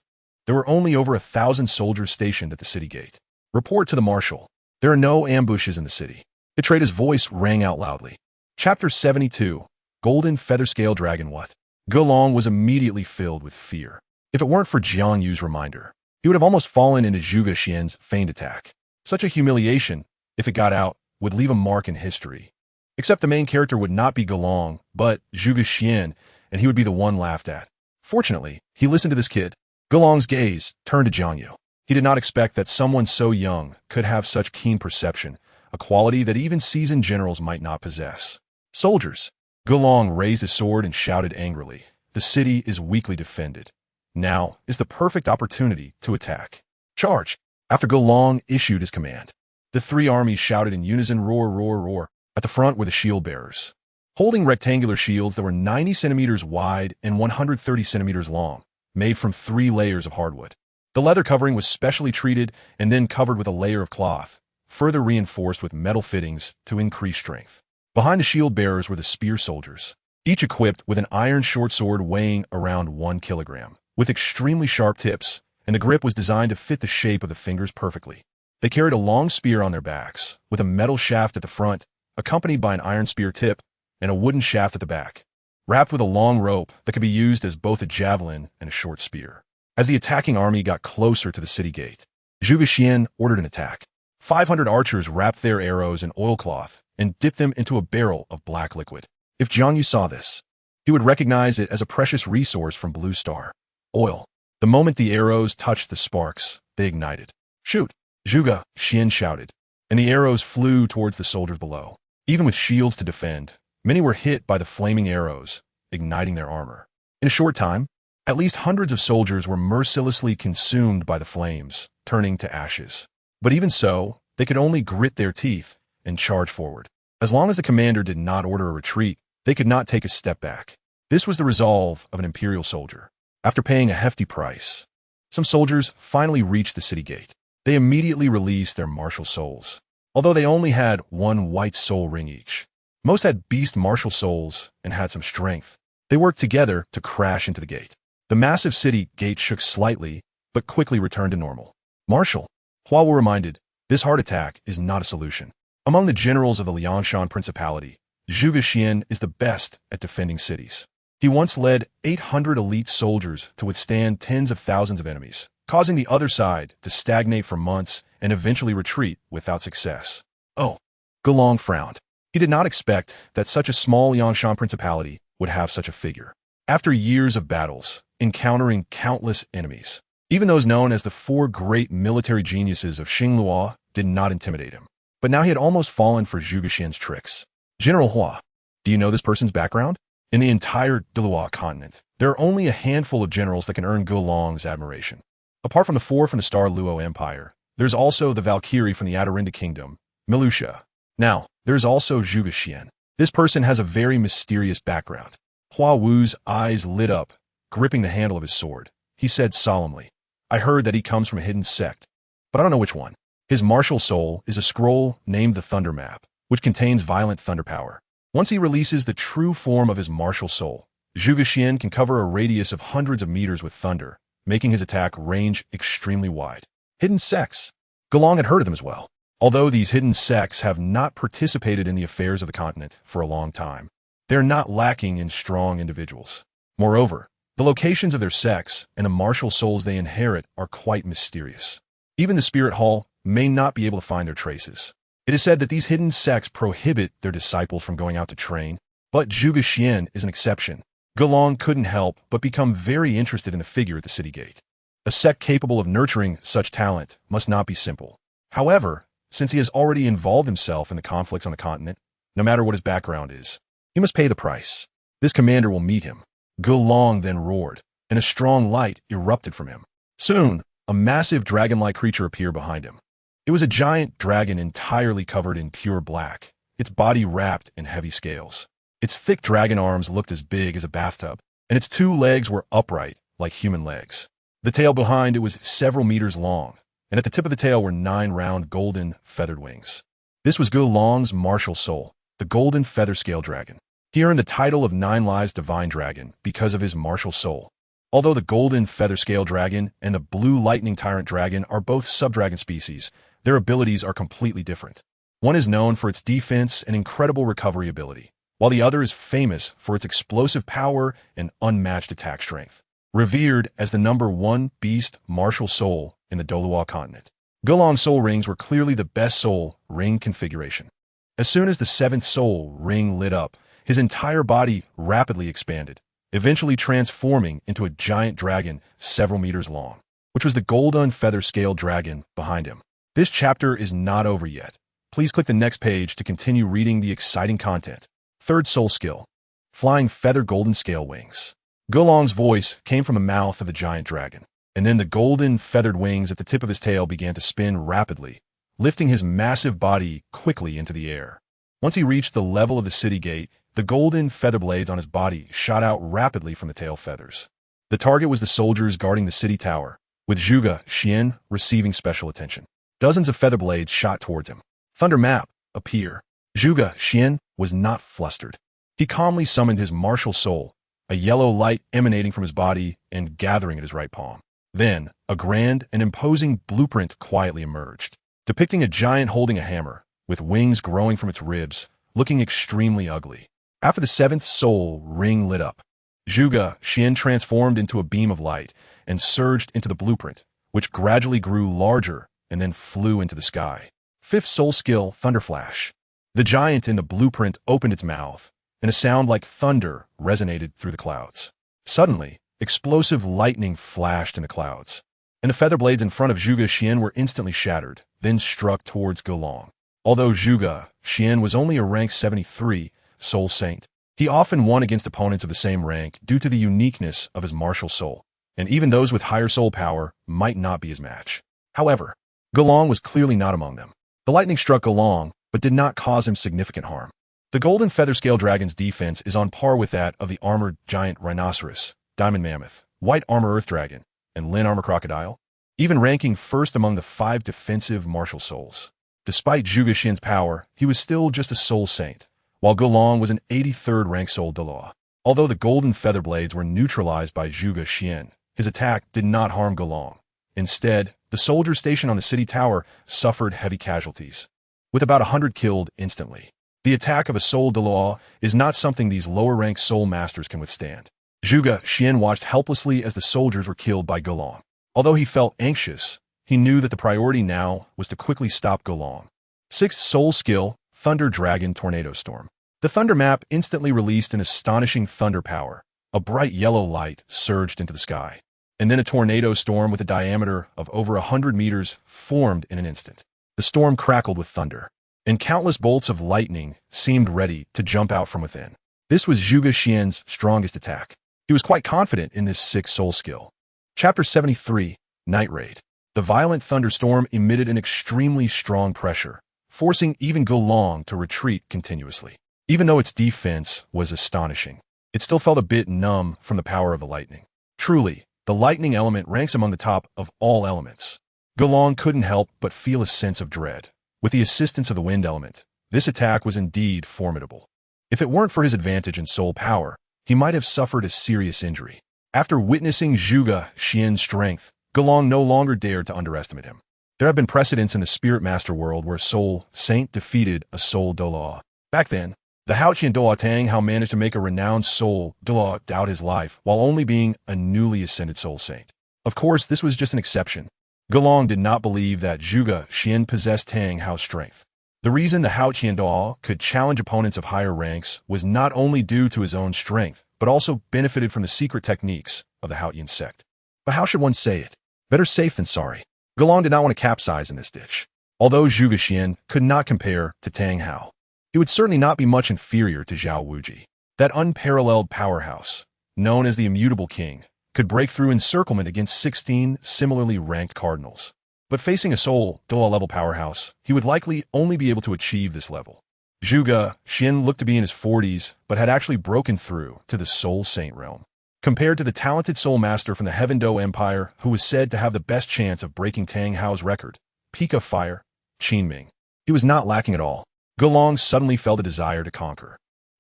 there were only over 1,000 soldiers stationed at the city gate. Report to the marshal. There are no ambushes in the city. Atreida's voice rang out loudly. Chapter 72. Golden Feather Scale Dragon. What? Gulong was immediately filled with fear. If it weren't for Jiang Yu's reminder, he would have almost fallen into Zhuge Xian's feigned attack. Such a humiliation, if it got out, would leave a mark in history. Except the main character would not be Gulong, but Zhuge Xian, and he would be the one laughed at. Fortunately, he listened to this kid. Gulong's gaze turned to Jiang Yu. He did not expect that someone so young could have such keen perception, a quality that even seasoned generals might not possess. Soldiers! Gulong raised his sword and shouted angrily. The city is weakly defended. Now is the perfect opportunity to attack. Charge! After Gulong issued his command, the 3 armies shouted in unison, roar, roar, roar. At the front were the shield bearers, holding rectangular shields that were 90 centimeters wide and 130 centimeters long, made from 3 layers of hardwood. The leather covering was specially treated and then covered with a layer of cloth, further reinforced with metal fittings to increase strength. Behind the shield bearers were the spear soldiers, each equipped with an iron short sword weighing around 1 kilogram, with extremely sharp tips, and the grip was designed to fit the shape of the fingers perfectly. They carried a long spear on their backs, with a metal shaft at the front, accompanied by an iron spear tip, and a wooden shaft at the back, wrapped with a long rope that could be used as both a javelin and a short spear. As the attacking army got closer to the city gate, Zhuge Xian ordered an attack. 500 archers wrapped their arrows in oilcloth and dipped them into a barrel of black liquid. If Jiang Yu saw this, he would recognize it as a precious resource from Blue Star. Oil. The moment the arrows touched the sparks, they ignited. Shoot! Zhuge Xian shouted, and the arrows flew towards the soldiers below. Even with shields to defend, many were hit by the flaming arrows, igniting their armor. In a short time, at least hundreds of soldiers were mercilessly consumed by the flames, turning to ashes. But even so, they could only grit their teeth and charge forward. As long as the commander did not order a retreat, they could not take a step back. This was the resolve of an imperial soldier. After paying a hefty price, some soldiers finally reached the city gate. They immediately released their martial souls, although they only had 1 white soul ring each. Most had beast martial souls and had some strength. They worked together to crash into the gate. The massive city gate shook slightly, but quickly returned to normal. Marshal, Hua Wu reminded, this heart attack is not a solution. Among the generals of the Liangshan Principality, Zhuge Xian is the best at defending cities. He once led 800 elite soldiers to withstand tens of thousands of enemies, causing the other side to stagnate for months and eventually retreat without success. Oh, Gulong frowned. He did not expect that such a small Liangshan Principality would have such a figure. After years of battles, encountering countless enemies, even those known as the 4 great military geniuses of Xingluo did not intimidate him. But now he had almost fallen for Zhuge Xian's tricks. General Hua, do you know this person's background? In the entire Douluo Continent, there are only a handful of generals that can earn Gulong's admiration. Apart from the 4 from the Star Luo Empire, there's also the Valkyrie from the Atarinda Kingdom, Milusha. Now, there's also Zhuge Xian. This person has a very mysterious background. Hua Wu's eyes lit up, gripping the handle of his sword. He said solemnly, I heard that he comes from a hidden sect, but I don't know which one. His martial soul is a scroll named the Thunder Map, which contains violent thunder power. Once he releases the true form of his martial soul, Zhuge Xian can cover a radius of hundreds of meters with thunder, making his attack range extremely wide. Hidden sects. Gulong had heard of them as well. Although these hidden sects have not participated in the affairs of the continent for a long time, they are not lacking in strong individuals. Moreover, the locations of their sects and the martial souls they inherit are quite mysterious. Even the Spirit Hall may not be able to find their traces. It is said that these hidden sects prohibit their disciples from going out to train, but Zhuge Xian is an exception. Gulong couldn't help but become very interested in the figure at the city gate. A sect capable of nurturing such talent must not be simple. However, since he has already involved himself in the conflicts on the continent, no matter what his background is, he must pay the price. This commander will meet him. Gulong then roared, and a strong light erupted from him. Soon, a massive dragon-like creature appeared behind him. It was a giant dragon entirely covered in pure black, its body wrapped in heavy scales. Its thick dragon arms looked as big as a bathtub, and its 2 legs were upright like human legs. The tail behind it was several meters long, and at the tip of the tail were 9 round golden feathered wings. This was Gulong's martial soul, the golden feather scale dragon. He earned the title of 9 Lives Divine Dragon because of his martial soul. Although the golden feather scale dragon and the blue lightning tyrant dragon are both subdragon species, their abilities are completely different. One is known for its defense and incredible recovery ability, while the other is famous for its explosive power and unmatched attack strength. Revered as the #1 beast martial soul in the Douluo Continent, Gulong's soul rings were clearly the best soul ring configuration. As soon as the 7th soul ring lit up, his entire body rapidly expanded, eventually transforming into a giant dragon several meters long, which was the golden feather scale dragon behind him. This chapter is not over yet. Please click the next page to continue reading the exciting content. 3rd soul skill, flying feather golden scale wings. Gulong's voice came from the mouth of the giant dragon, and then the golden feathered wings at the tip of his tail began to spin rapidly, lifting his massive body quickly into the air. Once he reached the level of the city gate, the golden feather blades on his body shot out rapidly from the tail feathers. The target was the soldiers guarding the city tower, with Zhuge Xian receiving special attention. Dozens of feather blades shot towards him. Thunder map, appear. Zhuge Xian was not flustered. He calmly summoned his martial soul, a yellow light emanating from his body and gathering at his right palm. Then, a grand and imposing blueprint quietly emerged, depicting a giant holding a hammer, with wings growing from its ribs, looking extremely ugly. After the 7th soul ring lit up, Zhuge Xian transformed into a beam of light and surged into the blueprint, which gradually grew larger and then flew into the sky. 5th soul skill, Thunder Flash. The giant in the blueprint opened its mouth, and a sound like thunder resonated through the clouds. Suddenly, explosive lightning flashed in the clouds, and the feather blades in front of Zhuge Xian were instantly shattered, then struck towards Gulong. Although Zhuge Xian was only a rank 73 soul saint, he often won against opponents of the same rank due to the uniqueness of his martial soul, and even those with higher soul power might not be his match. However, Gulong was clearly not among them. The lightning struck Gulong, but did not cause him significant harm. The golden feather scale dragon's defense is on par with that of the armored giant rhinoceros, diamond mammoth, white armor earth dragon, and Lin armor crocodile, even ranking first among the 5 defensive martial souls. Despite Zhuge Xian's power, he was still just a soul saint, while Gulong was an 83rd rank soul Dalu. Although the golden feather blades were neutralized by Zhuge Xian, his attack did not harm Gulong. Instead, the soldiers stationed on the city tower suffered heavy casualties, with about 100 killed instantly. The attack of a soul Dalu is not something these lower-ranked soul masters can withstand. Zhuge Xian watched helplessly as the soldiers were killed by Gulong. Although he felt anxious, he knew that the priority now was to quickly stop Gulong. 6th soul skill, Thunder Dragon Tornado Storm. The Thunder map instantly released an astonishing thunder power. A bright yellow light surged into the sky, and then a tornado storm with a diameter of over 100 meters formed in an instant. The storm crackled with thunder, and countless bolts of lightning seemed ready to jump out from within. This was Zhuge Xian's strongest attack. He was quite confident in this 6th soul skill. Chapter 73, Night Raid. The violent thunderstorm emitted an extremely strong pressure, forcing even Gulong to retreat continuously. Even though its defense was astonishing, it still felt a bit numb from the power of the lightning. Truly, the lightning element ranks among the top of all elements. Gulong couldn't help but feel a sense of dread. With the assistance of the wind element, this attack was indeed formidable. If it weren't for his advantage in soul power, he might have suffered a serious injury. After witnessing Zhuge Xian's strength, Gulong no longer dared to underestimate him. There have been precedents in the Spirit Master world where a soul saint defeated a soul Dalu. Back then, the Haoqian Doa Tang Hao managed to make a renowned soul Dalu doubt his life while only being a newly ascended soul saint. Of course, this was just an exception. Gulong did not believe that Zhuge Xian possessed Tang Hao's strength. The reason the Haoqian Doa could challenge opponents of higher ranks was not only due to his own strength, but also benefited from the secret techniques of the Haoqian sect. But how should one say it? Better safe than sorry. Gulong did not want to capsize in this ditch. Although Zhuge Xian could not compare to Tang Hao, he would certainly not be much inferior to Zhao Wuji. That unparalleled powerhouse, known as the Immutable King, could break through encirclement against 16 similarly ranked cardinals. But facing a Seoul Douluo-level powerhouse, he would likely only be able to achieve this level. Zhuge Xian looked to be in his 40s, but had actually broken through to the Soul Saint realm. Compared to the talented Soul Master from the Heaven Do Empire, who was said to have the best chance of breaking Tang Hao's record, Peak of Fire, Qin Ming, he was not lacking at all. Gelong suddenly felt a desire to conquer.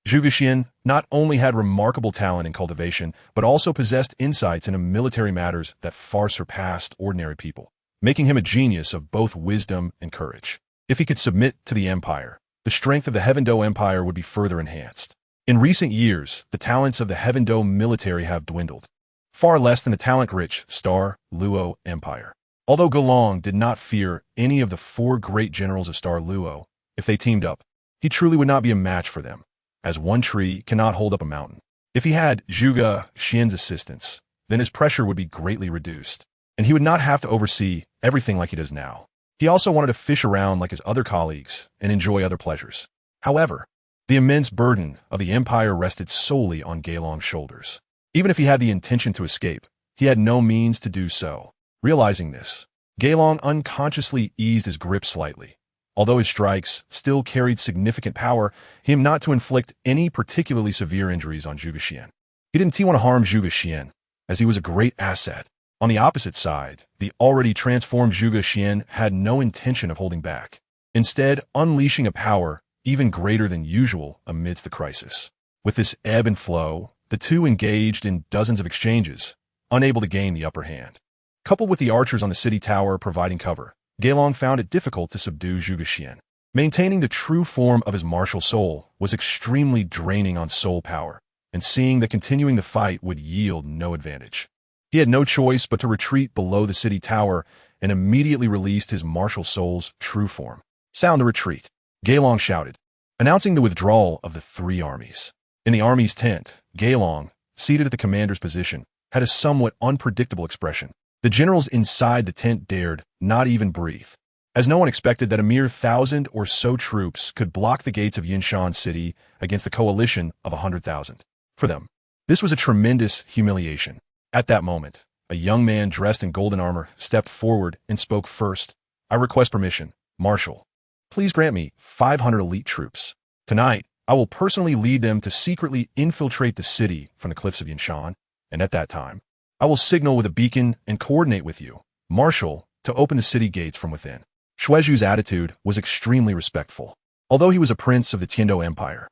Zhuge Xian not only had remarkable talent in cultivation, but also possessed insights into military matters that far surpassed ordinary people, making him a genius of both wisdom and courage. If he could submit to the empire, the strength of the Heaven Do Empire would be further enhanced. In recent years, the talents of the Heaven Do military have dwindled, far less than the talent-rich Star Luo Empire. Although Gelong did not fear any of the 4 great generals of Star Luo, if they teamed up, he truly would not be a match for them, as one tree cannot hold up a mountain. If he had Zhuge Xian's assistance, then his pressure would be greatly reduced, and he would not have to oversee everything like he does now. He also wanted to fish around like his other colleagues and enjoy other pleasures. However, the immense burden of the empire rested solely on Gelong's shoulders. Even if he had the intention to escape, he had no means to do so. Realizing this, Gelong unconsciously eased his grip slightly. Although his strikes still carried significant power, he aimed not to inflict any particularly severe injuries on Zhuge Xian. He didn't want to harm Zhuge Xian, as he was a great asset. On the opposite side, the already transformed Zhuge Xian had no intention of holding back, instead unleashing a power even greater than usual amidst the crisis. With this ebb and flow, the two engaged in dozens of exchanges, unable to gain the upper hand. Coupled with the archers on the city tower providing cover, Gelong found it difficult to subdue Zhuge Xian. Maintaining the true form of his martial soul was extremely draining on soul power, and seeing that continuing the fight would yield no advantage. He had no choice but to retreat below the city tower and immediately released his martial soul's true form. Sound to retreat, Gelong shouted, announcing the withdrawal of the 3 armies. In the army's tent, Gelong, seated at the commander's position, had a somewhat unpredictable expression. The generals inside the tent dared not even breathe, as no one expected that a mere 1,000 or so troops could block the gates of Yinshan City against a coalition of 100,000. For them, this was a tremendous humiliation. At that moment, a young man dressed in golden armor stepped forward and spoke first. I request permission, Marshal. Please grant me 500 elite troops. Tonight, I will personally lead them to secretly infiltrate the city from the cliffs of Yinshan, and at that time, I will signal with a beacon and coordinate with you, Marshal, to open the city gates from within. Shuezhu's attitude was extremely respectful. Although he was a prince of the Tiando Empire,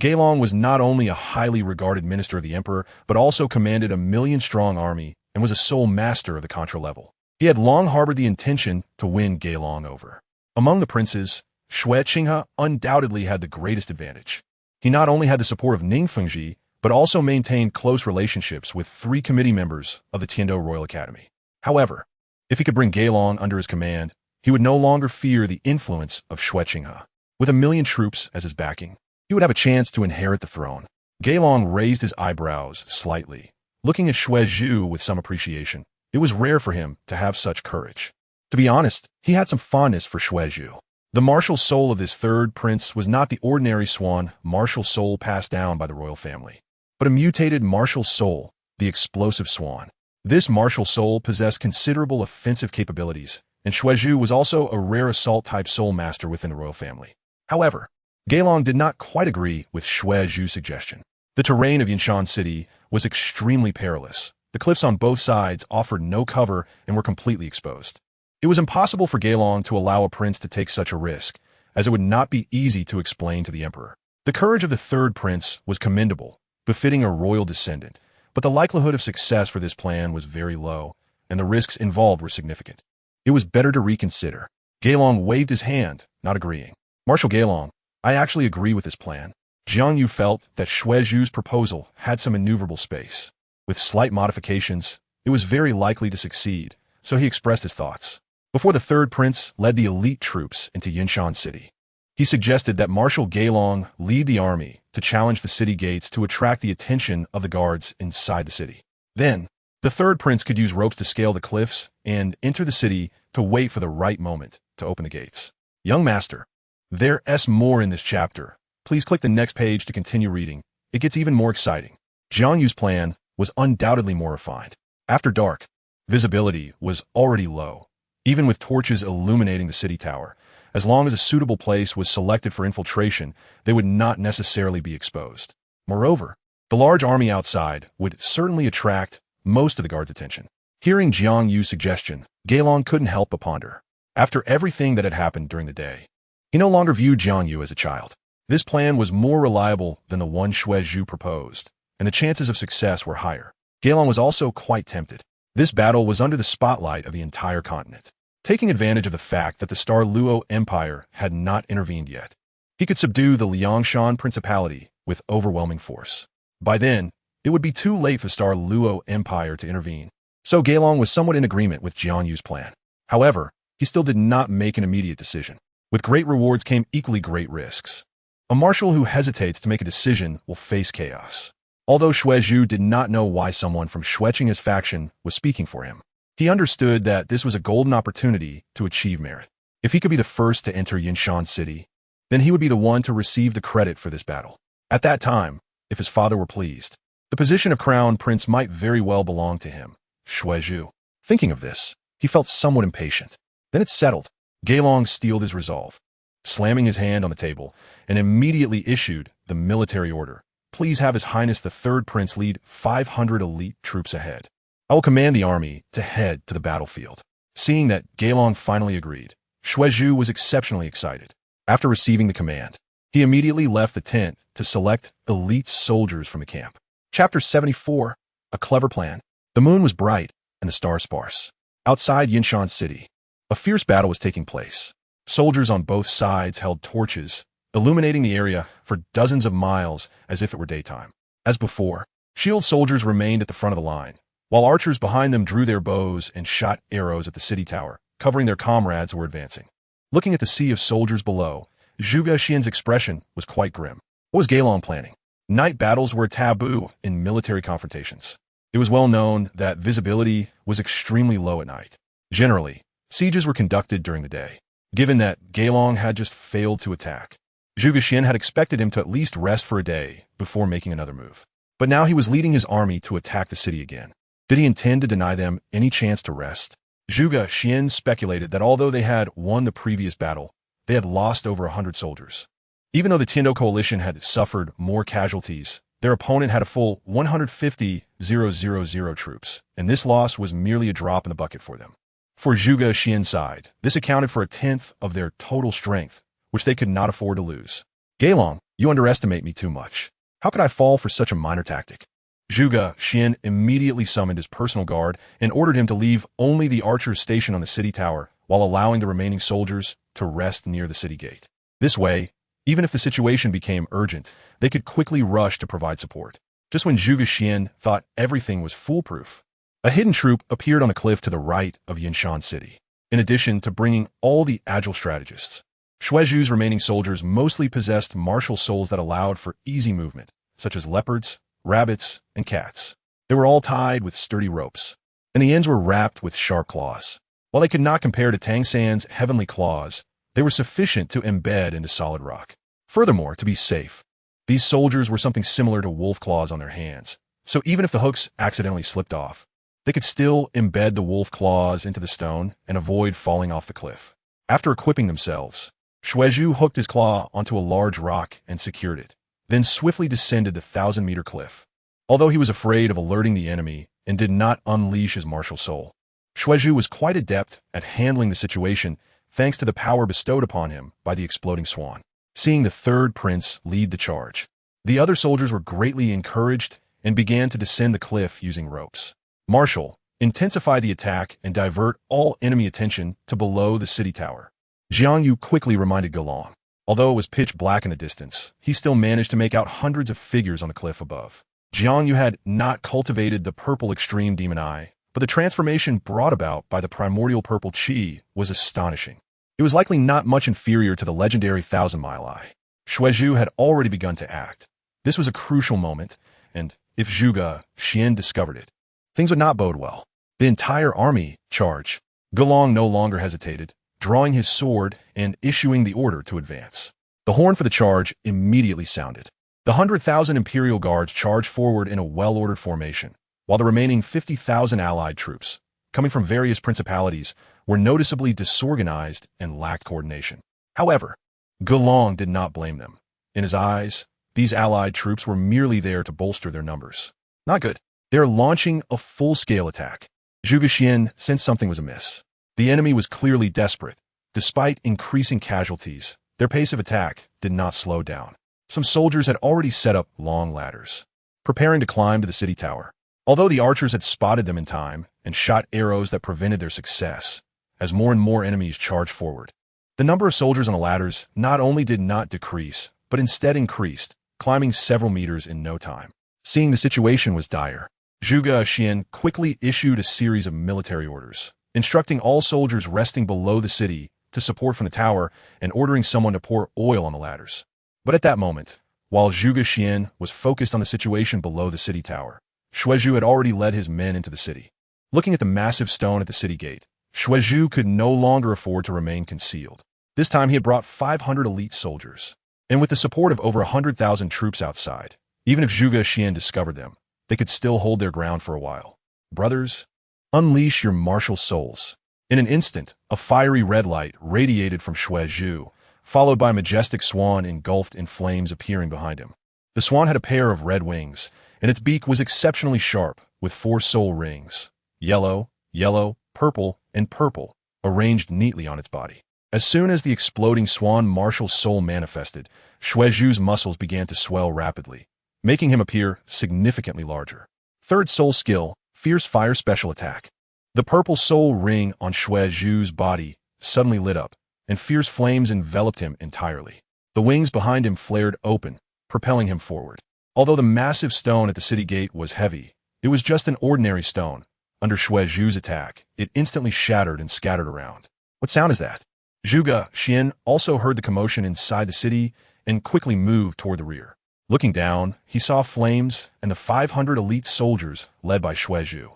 Gelong was not only a highly regarded minister of the emperor, but also commanded a 1,000,000-strong army and was a sole master of the Contra level. He had long harbored the intention to win Gelong over. Among the princes, Shui Qinghe undoubtedly had the greatest advantage. He not only had the support of Ning Fengji, but also maintained close relationships with 3 committee members of the Tiando Royal Academy. However, if he could bring Gelong under his command, he would no longer fear the influence of Shui Qinghe. With 1,000,000 troops as his backing, he would have a chance to inherit the throne. Gelong raised his eyebrows slightly, looking at Shuezhu with some appreciation. It was rare for him to have such courage. To be honest, he had some fondness for Shuezhu. The martial soul of this 3rd prince was not the ordinary swan martial soul passed down by the royal family, but a mutated martial soul, the explosive swan. This martial soul possessed considerable offensive capabilities, and Shuezhu was also a rare assault-type soul master within the royal family. However, Gelong did not quite agree with Shuezhu's suggestion. The terrain of Yinshan City was extremely perilous. The cliffs on both sides offered no cover and were completely exposed. It was impossible for Gelong to allow a prince to take such a risk, as it would not be easy to explain to the emperor. The courage of the 3rd prince was commendable, befitting a royal descendant, but the likelihood of success for this plan was very low, and the risks involved were significant. It was better to reconsider. Gelong waved his hand, not agreeing. Marshal Gelong, I actually agree with this plan. Jiang Yu felt that Shuezhu's proposal had some maneuverable space. With slight modifications, it was very likely to succeed, so he expressed his thoughts. Before the 3rd prince led the elite troops into Yinshan City, he suggested that Marshal Gelong lead the army to challenge the city gates to attract the attention of the guards inside the city. Then, the 3rd prince could use ropes to scale the cliffs and enter the city to wait for the right moment to open the gates. Young master, there's more in this chapter. Please click the next page to continue reading. It gets even more exciting. JiangYu's plan was undoubtedly more refined. After dark, visibility was already low, even with torches illuminating the city tower. As long as a suitable place was selected for infiltration, they would not necessarily be exposed. Moreover, the large army outside would certainly attract most of the guards' attention. Hearing Jiang Yu's suggestion, Gaelong couldn't help but ponder. After everything that had happened during the day, he no longer viewed Jiang Yu as a child. This plan was more reliable than the one Zhu proposed, and the chances of success were higher. Gaelong was also quite tempted. This battle was under the spotlight of the entire continent. Taking advantage of the fact that the Star Luo Empire had not intervened yet, he could subdue the Liangshan Principality with overwhelming force. By then, it would be too late for Star Luo Empire to intervene. So Gaelong was somewhat in agreement with Jiang Yu's plan. However, he still did not make an immediate decision. With great rewards came equally great risks. A marshal who hesitates to make a decision will face chaos. Although Zhu did not know why someone from Xueqing's faction was speaking for him, he understood that this was a golden opportunity to achieve merit. If he could be the first to enter Yinshan City, then he would be the one to receive the credit for this battle. At that time, if his father were pleased, the position of crown prince might very well belong to him. Zhu. Thinking of this, he felt somewhat impatient. Then it settled. Gaelong steeled his resolve, slamming his hand on the table, and immediately issued the military order. Please have His Highness the Third Prince lead 500 elite troops ahead. I will command the army to head to the battlefield. Seeing that Gaelong finally agreed, Zhu was exceptionally excited. After receiving the command, he immediately left the tent to select elite soldiers from the camp. Chapter 74, A Clever Plan. The moon was bright and the stars sparse. Outside Yinshan City, a fierce battle was taking place. Soldiers on both sides held torches, illuminating the area for dozens of miles as if it were daytime. As before, shield soldiers remained at the front of the line, while archers behind them drew their bows and shot arrows at the city tower, covering their comrades who were advancing. Looking at the sea of soldiers below, Zhuge Xian's expression was quite grim. What was Gaelong planning? Night battles were a taboo in military confrontations. It was well known that visibility was extremely low at night. Generally, sieges were conducted during the day. Given that Gaelong had just failed to attack, Zhuge Xian had expected him to at least rest for a day before making another move. But now he was leading his army to attack the city again. Did he intend to deny them any chance to rest? Zhuge Xian speculated that although they had won the previous battle, they had lost over 100 soldiers. Even though the Tiando coalition had suffered more casualties, their opponent had a full 150,000 troops, and this loss was merely a drop in the bucket for them. For Zhuge Xian's side, this accounted for a tenth of their total strength, which they could not afford to lose. Gaelong, you underestimate me too much. How could I fall for such a minor tactic? Zhuge Xian immediately summoned his personal guard and ordered him to leave only the archers stationed on the city tower while allowing the remaining soldiers to rest near the city gate. This way, even if the situation became urgent, they could quickly rush to provide support. Just when Zhuge Xian thought everything was foolproof, a hidden troop appeared on the cliff to the right of Yinshan City. In addition to bringing all the agile strategists, Zhu's remaining soldiers mostly possessed martial souls that allowed for easy movement, such as leopards, rabbits, and cats. They were all tied with sturdy ropes, and the ends were wrapped with sharp claws. While they could not compare to Tang San's heavenly claws, they were sufficient to embed into solid rock. Furthermore, to be safe, these soldiers were something similar to wolf claws on their hands, so even if the hooks accidentally slipped off, they could still embed the wolf claws into the stone and avoid falling off the cliff. After equipping themselves, Zhu hooked his claw onto a large rock and secured it, then swiftly descended the 1,000-meter cliff. Although he was afraid of alerting the enemy and did not unleash his martial soul, Zhu was quite adept at handling the situation thanks to the power bestowed upon him by the exploding swan. Seeing the third prince lead the charge, the other soldiers were greatly encouraged and began to descend the cliff using ropes. Marshal, intensify the attack and divert all enemy attention to below the city tower. Jiang Yu quickly reminded Gaelong. Although it was pitch black in the distance, he still managed to make out hundreds of figures on the cliff above. Jiang Yu had not cultivated the purple extreme demon eye, but the transformation brought about by the primordial purple chi was astonishing. It was likely not much inferior to the legendary 1,000-mile eye. Zhu had already begun to act. This was a crucial moment, and if Zhuge Xian discovered it, things would not bode well. The entire army charged. Gaelong no longer hesitated, drawing his sword and issuing the order to advance. The horn for the charge immediately sounded. The 100,000 Imperial Guards charged forward in a well-ordered formation, while the remaining 50,000 allied troops, coming from various principalities, were noticeably disorganized and lacked coordination. However, Gelong did not blame them. In his eyes, these allied troops were merely there to bolster their numbers. Not good. They are launching a full-scale attack. Zhuge Xian sensed something was amiss. The enemy was clearly desperate. Despite increasing casualties, their pace of attack did not slow down. Some soldiers had already set up long ladders, preparing to climb to the city tower. Although the archers had spotted them in time and shot arrows that prevented their success, as more and more enemies charged forward, the number of soldiers on the ladders not only did not decrease, but instead increased, climbing several meters in no time. Seeing the situation was dire, Zhuge Xian quickly issued a series of military orders, instructing all soldiers resting below the city to support from the tower and ordering someone to pour oil on the ladders. But at that moment, while Zhuge Xian was focused on the situation below the city tower, Xuezhu had already led his men into the city. Looking at the massive stone at the city gate, Xuezhu could no longer afford to remain concealed. This time he had brought 500 elite soldiers, and with the support of over 100,000 troops outside, even if Zhuge Xian discovered them, they could still hold their ground for a while. Brothers, unleash your martial souls. In an instant, a fiery red light radiated from Xuezhu, followed by a majestic swan engulfed in flames appearing behind him. The swan had a pair of red wings, and its beak was exceptionally sharp, with 4 soul rings, yellow, yellow, purple, and purple, arranged neatly on its body. As soon as the exploding swan martial soul manifested, Xuezhu's muscles began to swell rapidly, making him appear significantly larger. Third soul skill, Fierce Fire Special Attack. The purple soul ring on Xuezhu's body suddenly lit up, and fierce flames enveloped him entirely. The wings behind him flared open, propelling him forward. Although the massive stone at the city gate was heavy, it was just an ordinary stone. Under Xuezhu's attack, it instantly shattered and scattered around. What sound is that? Zhuge Xian also heard the commotion inside the city and quickly moved toward the rear. Looking down, he saw flames and the 500 elite soldiers led by Xuezhu.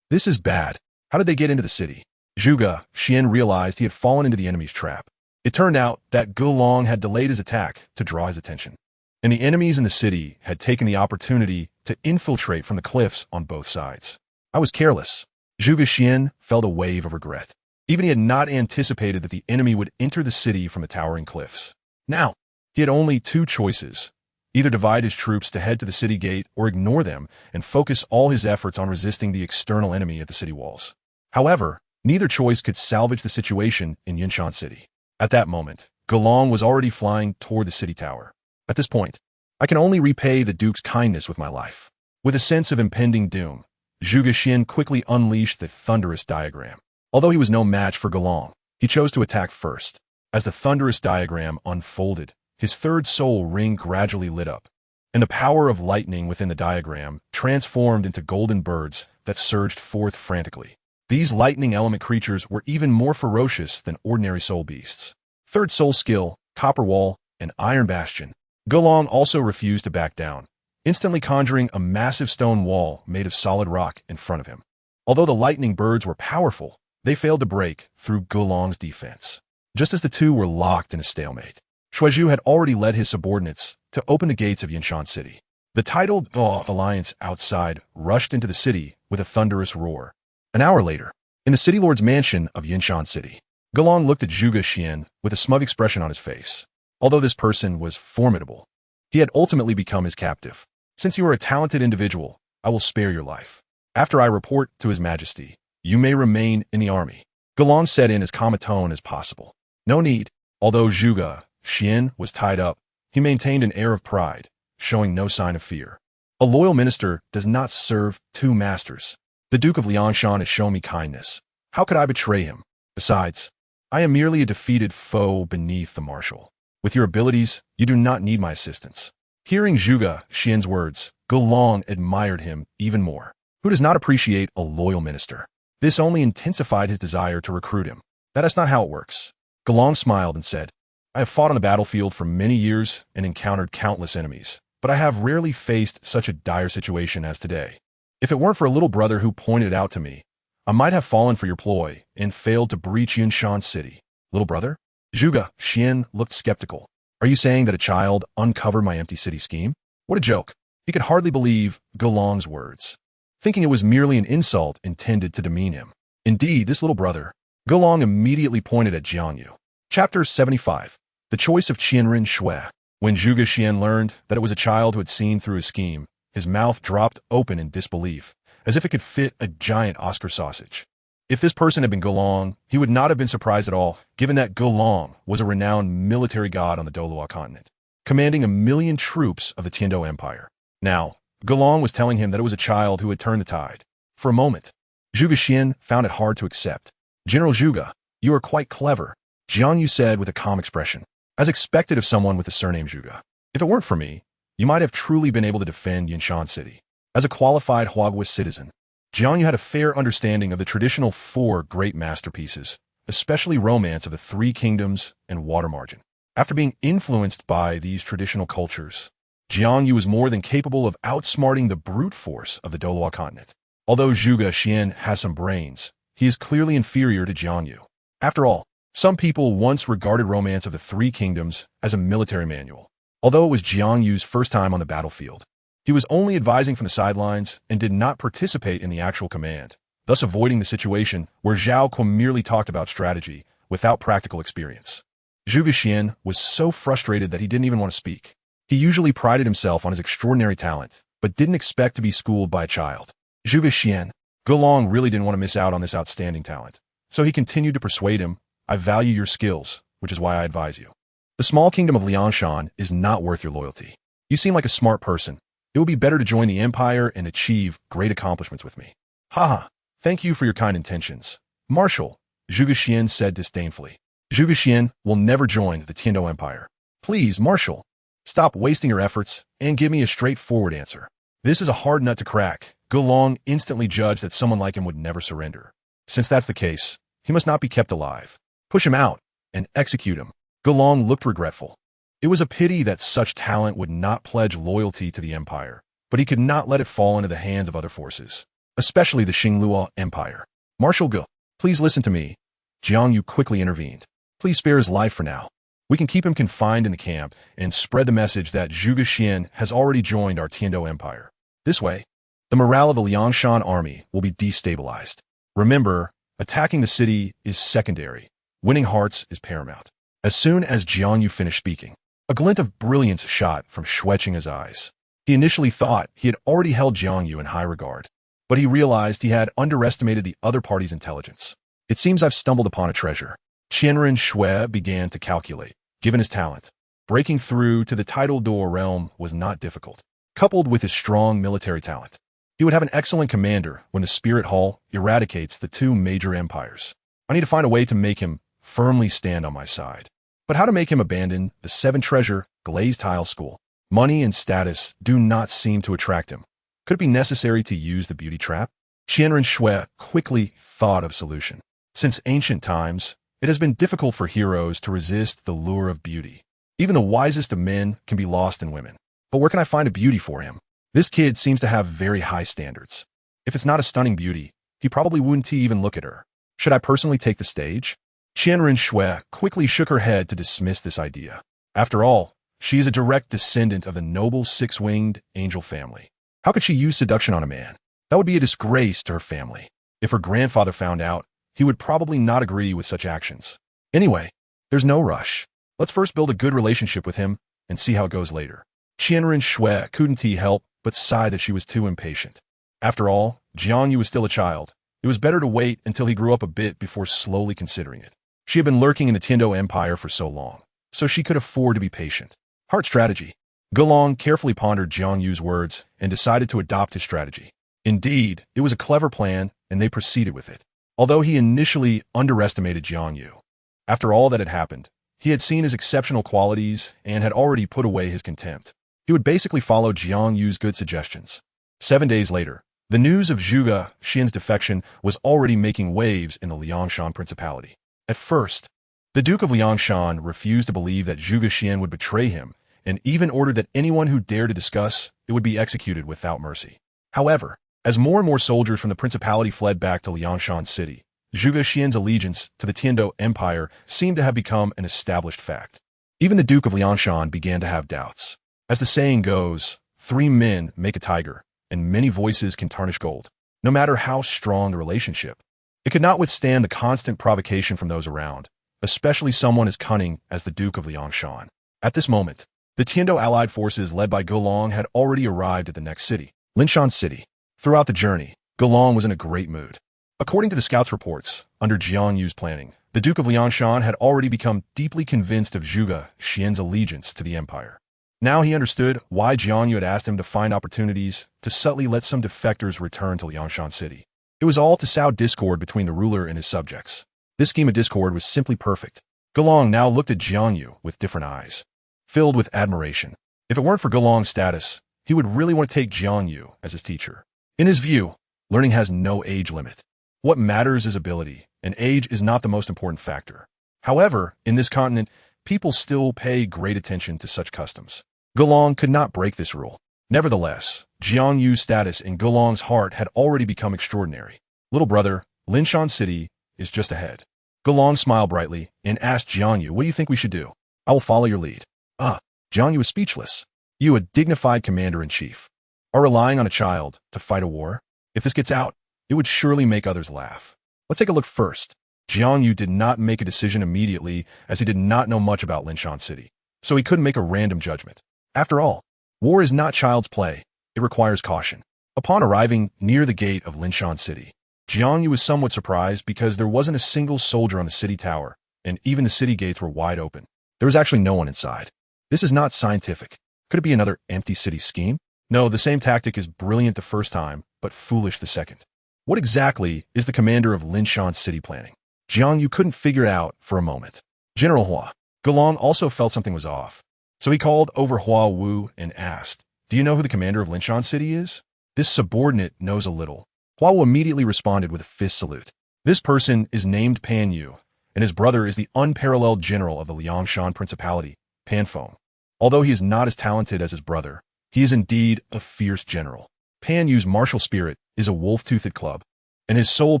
This is bad. How did they get into the city? Zhuge Xian realized he had fallen into the enemy's trap. It turned out that Gelong had delayed his attack to draw his attention, and the enemies in the city had taken the opportunity to infiltrate from the cliffs on both sides. I was careless. Zhuge Xian felt a wave of regret. Even he had not anticipated that the enemy would enter the city from the towering cliffs. Now, he had only 2 choices. Either divide his troops to head to the city gate or ignore them and focus all his efforts on resisting the external enemy at the city walls. However, neither choice could salvage the situation in Yinshan City. At that moment, Gelong was already flying toward the city tower. At this point, I can only repay the Duke's kindness with my life. With a sense of impending doom, Zhuge Xian quickly unleashed the thunderous diagram. Although he was no match for Gelong, he chose to attack first. As the thunderous diagram unfolded, his third soul ring gradually lit up, and the power of lightning within the diagram transformed into golden birds that surged forth frantically. These lightning element creatures were even more ferocious than ordinary soul beasts. Third soul skill, Copper Wall, and Iron Bastion. Gelong also refused to back down, instantly conjuring a massive stone wall made of solid rock in front of him. Although the lightning birds were powerful, they failed to break through Gelong's defense. Just as the two were locked in a stalemate, Xuezhu had already led his subordinates to open the gates of Yinshan City. The titled alliance outside rushed into the city with a thunderous roar. An hour later, in the city lord's mansion of Yinshan City, Gelong looked at Zhuge Xian with a smug expression on his face. Although this person was formidable, he had ultimately become his captive. Since you are a talented individual, I will spare your life. After I report to His Majesty, you may remain in the army. Gelong said in as calm a tone as possible. No need. Although Zhuge Xian was tied up, he maintained an air of pride, showing no sign of fear. A loyal minister does not serve 2 masters. The Duke of Liangshan has shown me kindness. How could I betray him? Besides, I am merely a defeated foe beneath the marshal. With your abilities, you do not need my assistance. Hearing Zhuge Xian's words, Gelong admired him even more. Who does not appreciate a loyal minister? This only intensified his desire to recruit him. That is not how it works. Gelong smiled and said, I have fought on the battlefield for many years and encountered countless enemies, but I have rarely faced such a dire situation as today. If it weren't for a little brother who pointed it out to me, I might have fallen for your ploy and failed to breach Yinshan City. Little brother? Zhuge Xian looked skeptical. Are you saying that a child uncovered my empty city scheme? What a joke. He could hardly believe Gelong's words. thinking it was merely an insult intended to demean him. Indeed, this little brother, Golong immediately pointed at Jiang Yu. Chapter 75. The Choice of Qianren Shui. When Zhuge Xian learned that it was a child who had seen through his scheme, his mouth dropped open in disbelief, as if it could fit a giant Oscar sausage. If this person had been Golong, he would not have been surprised at all, given that Golong was a renowned military god on the Douluo Continent, commanding 1,000,000 troops of the Tiando Empire. Now, Golong was telling him that it was a child who had turned the tide. For a moment, Zhuge Xian found it hard to accept. "General Zhuge, you are quite clever," Jiang Yu said with a calm expression, as expected of someone with the surname Zhuge. "If it weren't for me, you might have truly been able to defend Yinshan City." As a qualified Huaguo citizen, Jiang Yu had a fair understanding of the traditional 4 great masterpieces, especially Romance of the Three Kingdoms and Water Margin. After being influenced by these traditional cultures, Jiang Yu was more than capable of outsmarting the brute force of the Douluo Continent. Although Zhuge Xian has some brains, he is clearly inferior to Jiang Yu. After all, some people once regarded Romance of the Three Kingdoms as a military manual. Although it was Jiang Yu's first time on the battlefield, he was only advising from the sidelines and did not participate in the actual command, thus avoiding the situation where Zhao Kuo merely talked about strategy without practical experience. Zhuge Xian was so frustrated that he didn't even want to speak. He usually prided himself on his extraordinary talent, but didn't expect to be schooled by a child. Zhuge Xian, Golong really didn't want to miss out on this outstanding talent, so he continued to persuade him, "I value your skills, which is why I advise you. The small kingdom of Liangshan is not worth your loyalty. You seem like a smart person. It would be better to join the empire and achieve great accomplishments with me." "Haha, thank you for your kind intentions, Marshal," Zhuge Xian said disdainfully. "Zhuge Xian will never join the Tiando Empire. Please, Marshal, stop wasting your efforts and give me a straightforward answer." This is a hard nut to crack. Golong instantly judged that someone like him would never surrender. Since that's the case, he must not be kept alive. Push him out and execute him. Golong looked regretful. It was a pity that such talent would not pledge loyalty to the empire, but he could not let it fall into the hands of other forces, especially the Xingluo Empire. "Marshal Ge, please listen to me," Jiang Yu quickly intervened. "Please spare his life for now. We can keep him confined in the camp and spread the message that Zhuge Xian has already joined our Tiando Empire. This way, the morale of the Liangshan army will be destabilized. Remember, attacking the city is secondary. Winning hearts is paramount." As soon as Jiang Yu finished speaking, a glint of brilliance shot from Xueqing's eyes. He initially thought he had already held Jiang Yu in high regard, but he realized he had underestimated the other party's intelligence. "It seems I've stumbled upon a treasure." Qianren Shui began to calculate. Given his talent, breaking through to the tidal door realm was not difficult. Coupled with his strong military talent, he would have an excellent commander when the Spirit Hall eradicates the 2 major empires. I need to find a way to make him firmly stand on my side. But how to make him abandon the 7-treasure Glazed tile school? Money and status do not seem to attract him. Could it be necessary to use the beauty trap? Qianren Shui quickly thought of a solution. Since ancient times, it has been difficult for heroes to resist the lure of beauty. Even the wisest of men can be lost in women. But where can I find a beauty for him? This kid seems to have very high standards. If it's not a stunning beauty, he probably wouldn't even look at her. Should I personally take the stage? Qianren Shui quickly shook her head to dismiss this idea. After all, she is a direct descendant of the noble 6-winged angel family. How could she use seduction on a man? That would be a disgrace to her family. If her grandfather found out, he would probably not agree with such actions. Anyway, there's no rush. Let's first build a good relationship with him and see how it goes later. Qianren Shui couldn't help but sigh that she was too impatient. After all, Jiang Yu was still a child. It was better to wait until he grew up a bit before slowly considering it. She had been lurking in the Tiando Empire for so long, so she could afford to be patient. Heart strategy. Golong carefully pondered Jiang Yu's words and decided to adopt his strategy. Indeed, it was a clever plan, and they proceeded with it. Although he initially underestimated Jiang Yu, after all that had happened, he had seen his exceptional qualities and had already put away his contempt. He would basically follow Jiang Yu's good suggestions. 7 days later, the news of Zhuge Xian's defection was already making waves in the Liangshan Principality. At first, the Duke of Liangshan refused to believe that Zhuge Xian would betray him and even ordered that anyone who dared to discuss it would be executed without mercy. However, as more and more soldiers from the principality fled back to Liangshan City, Zhuge Xian's allegiance to the Tiando Empire seemed to have become an established fact. Even the Duke of Liangshan began to have doubts. As the saying goes, 3 men make a tiger, and many voices can tarnish gold, no matter how strong the relationship. It could not withstand the constant provocation from those around, especially someone as cunning as the Duke of Liangshan. At this moment, the Tiando allied forces led by Golong had already arrived at the next city, Linshan City. Throughout the journey, Golong was in a great mood. According to the scouts' reports, under Jiang Yu's planning, the Duke of Liangshan had already become deeply convinced of Zhuge Xian's allegiance to the empire. Now he understood why Jiang Yu had asked him to find opportunities to subtly let some defectors return to Liangshan City. It was all to sow discord between the ruler and his subjects. This scheme of discord was simply perfect. Golong now looked at Jiang Yu with different eyes, filled with admiration. If it weren't for Golong's status, he would really want to take Jiang Yu as his teacher. In his view, learning has no age limit. What matters is ability, and age is not the most important factor. However, in this continent, people still pay great attention to such customs. Golong could not break this rule. Nevertheless, Jiang Yu's status in Golong's heart had already become extraordinary. Little brother, Linshan City is just ahead. Golong smiled brightly and asked Jiang Yu, what do you think we should do? I will follow your lead. Jiang Yu was speechless. You, a dignified commander-in-chief, are relying on a child to fight a war? If this gets out, it would surely make others laugh. Let's take a look first. Jiang Yu did not make a decision immediately as he did not know much about Linshan City, so he couldn't make a random judgment. After all, war is not child's play. It requires caution. Upon arriving near the gate of Linshan City, Jiang Yu was somewhat surprised because there wasn't a single soldier on the city tower, and even the city gates were wide open. There was actually no one inside. This is not scientific. Could it be another empty city scheme? No, the same tactic is brilliant the first time, but foolish the second. What exactly is the commander of Linshan City planning? Jiang Yu couldn't figure it out for a moment. General Hua. Golong also felt something was off. So he called over Hua Wu and asked, do you know who the commander of Linshan City is? This subordinate knows a little. Hua Wu immediately responded with a fist salute. This person is named Pan Yu, and his brother is the unparalleled general of the Liangshan Principality, Pan Feng. Although he is not as talented as his brother, he is indeed a fierce general. Pan Yu's martial spirit is a wolf-toothed club, and his soul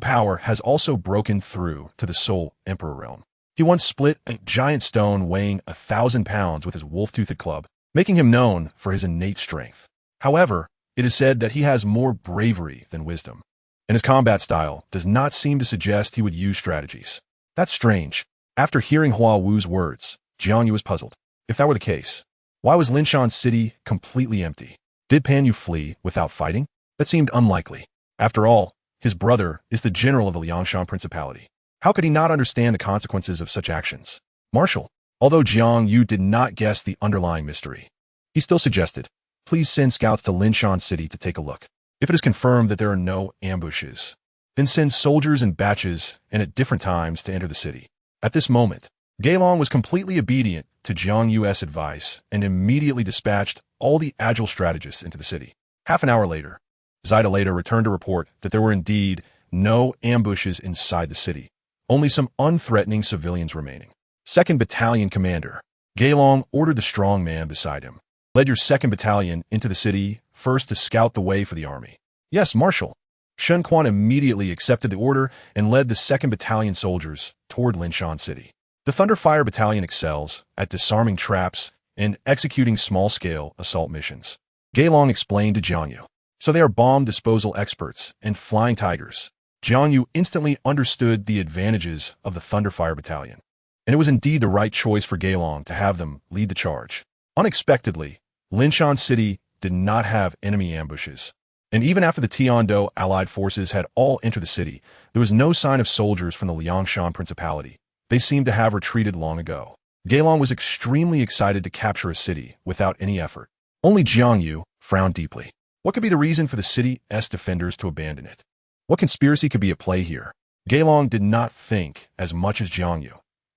power has also broken through to the soul emperor realm. He once split a giant stone weighing 1,000 pounds with his wolf-toothed club, making him known for his innate strength. However, it is said that he has more bravery than wisdom, and his combat style does not seem to suggest he would use strategies. That's strange. After hearing Hua Wu's words, Jiang Yu was puzzled. If that were the case, why was Linshan City completely empty? Did Pan Yu flee without fighting? That seemed unlikely. After all, his brother is the general of the Liangshan Principality. How could he not understand the consequences of such actions? Marshal, although Jiang Yu did not guess the underlying mystery, he still suggested, please send scouts to Linshan City to take a look. If it is confirmed that there are no ambushes, then send soldiers in batches and at different times to enter the city. At this moment, Gailong was completely obedient to Jiang Yu's advice and immediately dispatched all the agile strategists into the city. Half an hour later, Zida later returned to report that there were indeed no ambushes inside the city, only some unthreatening civilians remaining. 2nd Battalion Commander Gailong ordered the strong man beside him. Led your 2nd Battalion into the city first to scout the way for the army. Yes, Marshal. Shen Quan immediately accepted the order and led the 2nd Battalion soldiers toward Linshan City. The Thunderfire Battalion excels at disarming traps and executing small-scale assault missions. Gailong explained to Jiang Yu. So they are bomb disposal experts and flying tigers. Jiang Yu instantly understood the advantages of the Thunderfire Battalion, and it was indeed the right choice for Gailong to have them lead the charge. Unexpectedly, Linshan City did not have enemy ambushes, and even after the Tiando allied forces had all entered the city, there was no sign of soldiers from the Liangshan Principality. They seemed to have retreated long ago. Gailong was extremely excited to capture a city without any effort. Only Jiang Yu frowned deeply. What could be the reason for the city's defenders to abandon it? What conspiracy could be at play here? Gailong did not think as much as Jiang Yu.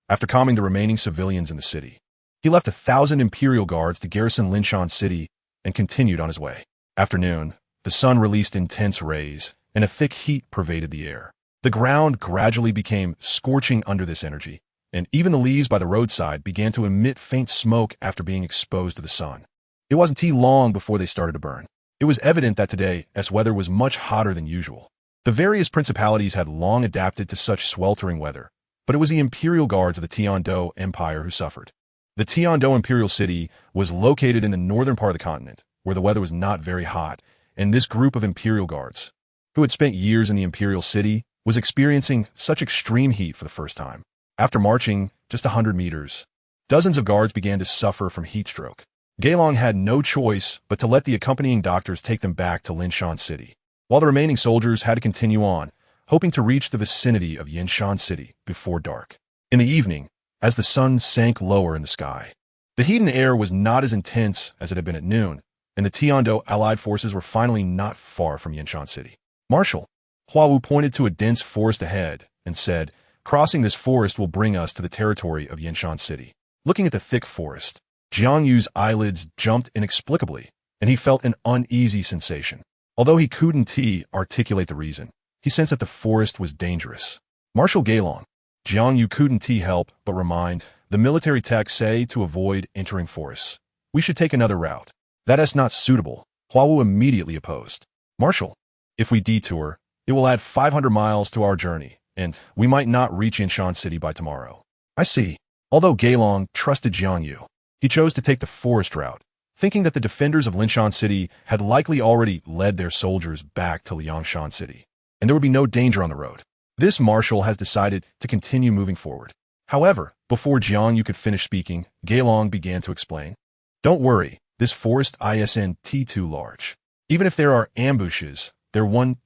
After calming the remaining civilians in the city, he left 1,000 Imperial Guards to garrison Linshan City and continued on his way. After noon, the sun released intense rays, and a thick heat pervaded the air. The ground gradually became scorching under this energy, and even the leaves by the roadside began to emit faint smoke after being exposed to the sun. It wasn't too long before they started to burn. It was evident that today's weather was much hotter than usual. The various principalities had long adapted to such sweltering weather, but it was the Imperial Guards of the Tiando Empire who suffered. The Tiando Imperial City was located in the northern part of the continent, where the weather was not very hot, and this group of Imperial guards, who had spent years in the Imperial City, was experiencing such extreme heat for the first time. After marching just 100 meters, dozens of guards began to suffer from heat stroke. Gailong had no choice but to let the accompanying doctors take them back to Linshan City, while the remaining soldiers had to continue on, hoping to reach the vicinity of Yinshan City before dark. In the evening, as the sun sank lower in the sky, the heat in the air was not as intense as it had been at noon, and the Tiando allied forces were finally not far from Yinshan City. Marshal Huawu pointed to a dense forest ahead and said, "Crossing this forest will bring us to the territory of Yinshan City." Looking at the thick forest, Jiang Yu's eyelids jumped inexplicably, and he felt an uneasy sensation. Although he couldn't articulate the reason, he sensed that the forest was dangerous. Marshal Gailong, Jiang Yu couldn't help but remind, "The military texts say to avoid entering forests. We should take another route." "That is not suitable," Huawu immediately opposed. "Marshal, if we detour, it will add 500 miles to our journey, and we might not reach Yinshan City by tomorrow." "I see." Although Gailong trusted Jiang Yu, he chose to take the forest route, thinking that the defenders of Linshan City had likely already led their soldiers back to Liangshan City, and there would be no danger on the road. This marshal has decided to continue moving forward. However, before Jiang Yu could finish speaking, Gailong began to explain. "Don't worry, this forest isn't too large. Even if there are ambushes, they're 1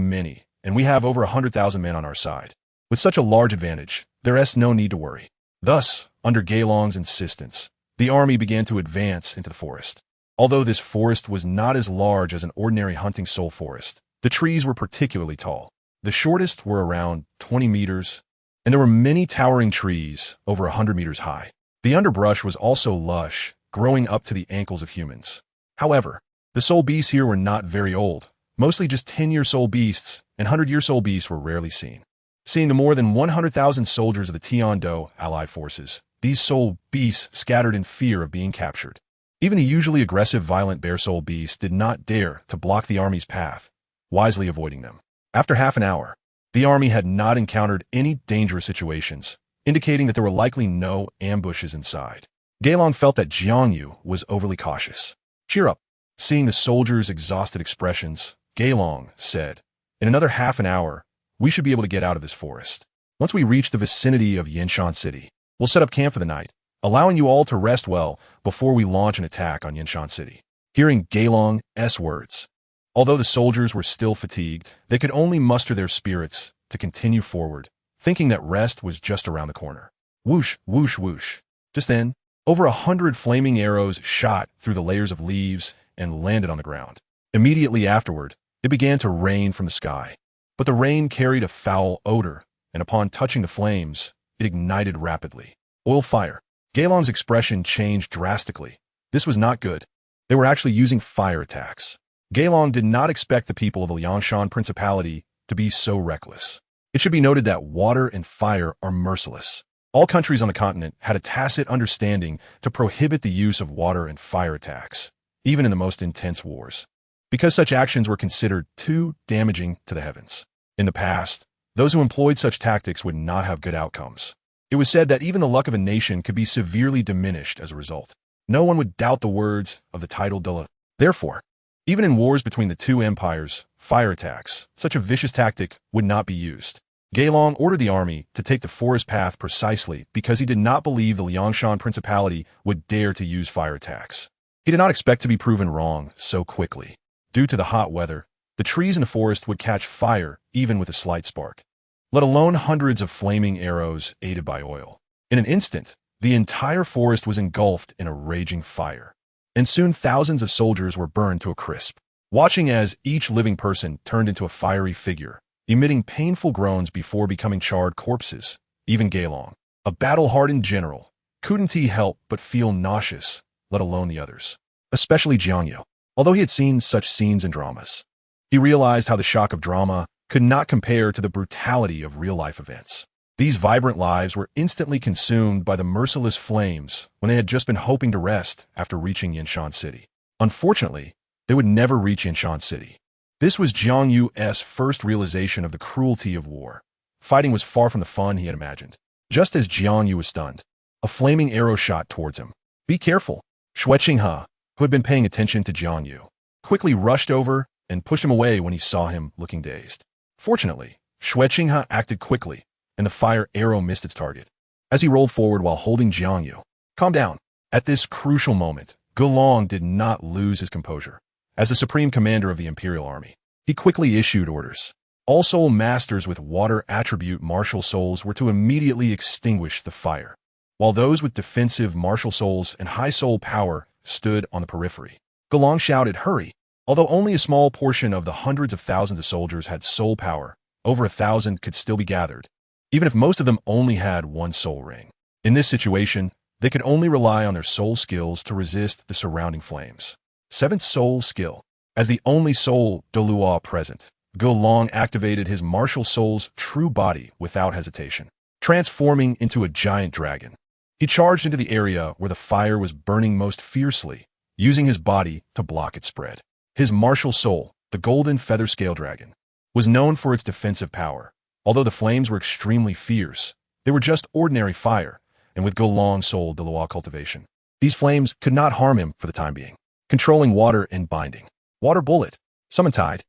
many, and we have over 100,000 men on our side. With such a large advantage, there is no need to worry." Thus, under Gailong's insistence, the army began to advance into the forest. Although this forest was not as large as an ordinary hunting sole forest, the trees were particularly tall. The shortest were around 20 meters, and there were many towering trees over 100 meters high. The underbrush was also lush, growing up to the ankles of humans. However, the sole beasts here were not very old, mostly just 10-year-old beasts, and 100-year-old beasts were rarely seen. Seeing the more than 100,000 soldiers of the Tiando allied forces, these soul beasts scattered in fear of being captured. Even the usually aggressive, violent bear soul beasts did not dare to block the army's path, wisely avoiding them. After half an hour, the army had not encountered any dangerous situations, indicating that there were likely no ambushes inside. Gailong felt that Jiang Yu was overly cautious. "Cheer up." Seeing the soldiers' exhausted expressions, Gailong said, "In another half an hour, we should be able to get out of this forest. Once we reach the vicinity of Yinshan City, we'll set up camp for the night, allowing you all to rest well before we launch an attack on Yinshan City." Hearing Gailong's words, although the soldiers were still fatigued, they could only muster their spirits to continue forward, thinking that rest was just around the corner. Whoosh, whoosh, whoosh. Just then, over 100 flaming arrows shot through the layers of leaves and landed on the ground. Immediately afterward, it began to rain from the sky. But the rain carried a foul odor, and upon touching the flames, it ignited rapidly. Oil fire. Gailong's expression changed drastically. This was not good. They were actually using fire attacks. Gailong did not expect the people of the Liangshan Principality to be so reckless. It should be noted that water and fire are merciless. All countries on the continent had a tacit understanding to prohibit the use of water and fire attacks, even in the most intense wars, because such actions were considered too damaging to the heavens. In the past, those who employed such tactics would not have good outcomes. It was said that even the luck of a nation could be severely diminished as a result. No one would doubt the words of the title Dalu. Therefore, even in wars between the two empires, fire attacks, such a vicious tactic would not be used. Gailong ordered the army to take the forest path precisely because he did not believe the Liangshan Principality would dare to use fire attacks. He did not expect to be proven wrong so quickly. Due to the hot weather, the trees in the forest would catch fire even with a slight spark, let alone hundreds of flaming arrows aided by oil. In an instant, the entire forest was engulfed in a raging fire, and soon thousands of soldiers were burned to a crisp. Watching as each living person turned into a fiery figure, emitting painful groans before becoming charred corpses, even Gailong, a battle-hardened general, couldn't he help but feel nauseous, let alone the others, especially Jiang Yu. Although he had seen such scenes in dramas, he realized how the shock of drama could not compare to the brutality of real-life events. These vibrant lives were instantly consumed by the merciless flames when they had just been hoping to rest after reaching Yinshan City. Unfortunately, they would never reach Yinshan City. This was Jiang Yu's first realization of the cruelty of war. Fighting was far from the fun he had imagined. Just as Jiang Yu was stunned, a flaming arrow shot towards him. "Be careful!" Shui Qinghe, who had been paying attention to Jiang Yu, quickly rushed over and pushed him away when he saw him looking dazed. Fortunately, Qinghe acted quickly, and the fire arrow missed its target. As he rolled forward while holding Jiang Yu, "Calm down." At this crucial moment, Gelong did not lose his composure. As the supreme commander of the Imperial Army, he quickly issued orders. All soul masters with water attribute martial souls were to immediately extinguish the fire, while those with defensive martial souls and high soul power stood on the periphery. Gelong shouted, "Hurry!" Although only a small portion of the hundreds of thousands of soldiers had soul power, over 1,000 could still be gathered, even if most of them only had one soul ring. In this situation, they could only rely on their soul skills to resist the surrounding flames. 7th Soul Skill. As the only soul Douluo present, Gelong activated his martial soul's true body without hesitation, transforming into a giant dragon. He charged into the area where the fire was burning most fiercely, using his body to block its spread. His martial soul, the golden feather scale dragon, was known for its defensive power. Although the flames were extremely fierce, they were just ordinary fire, and with Gelong's soul Douluo cultivation, these flames could not harm him for the time being. Controlling water and binding. Water bullet. Summon tide.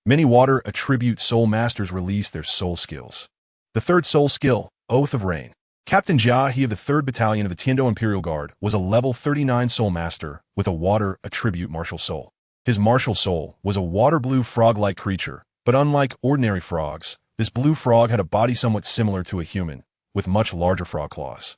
Many water attribute soul masters release their soul skills. The 3rd soul skill, Oath of Rain. Captain Jia He of the 3rd Battalion of the Tiando Imperial Guard was a level 39 soul master with a water attribute martial soul. His martial soul was a water-blue frog-like creature, but unlike ordinary frogs, this blue frog had a body somewhat similar to a human, with much larger frog claws.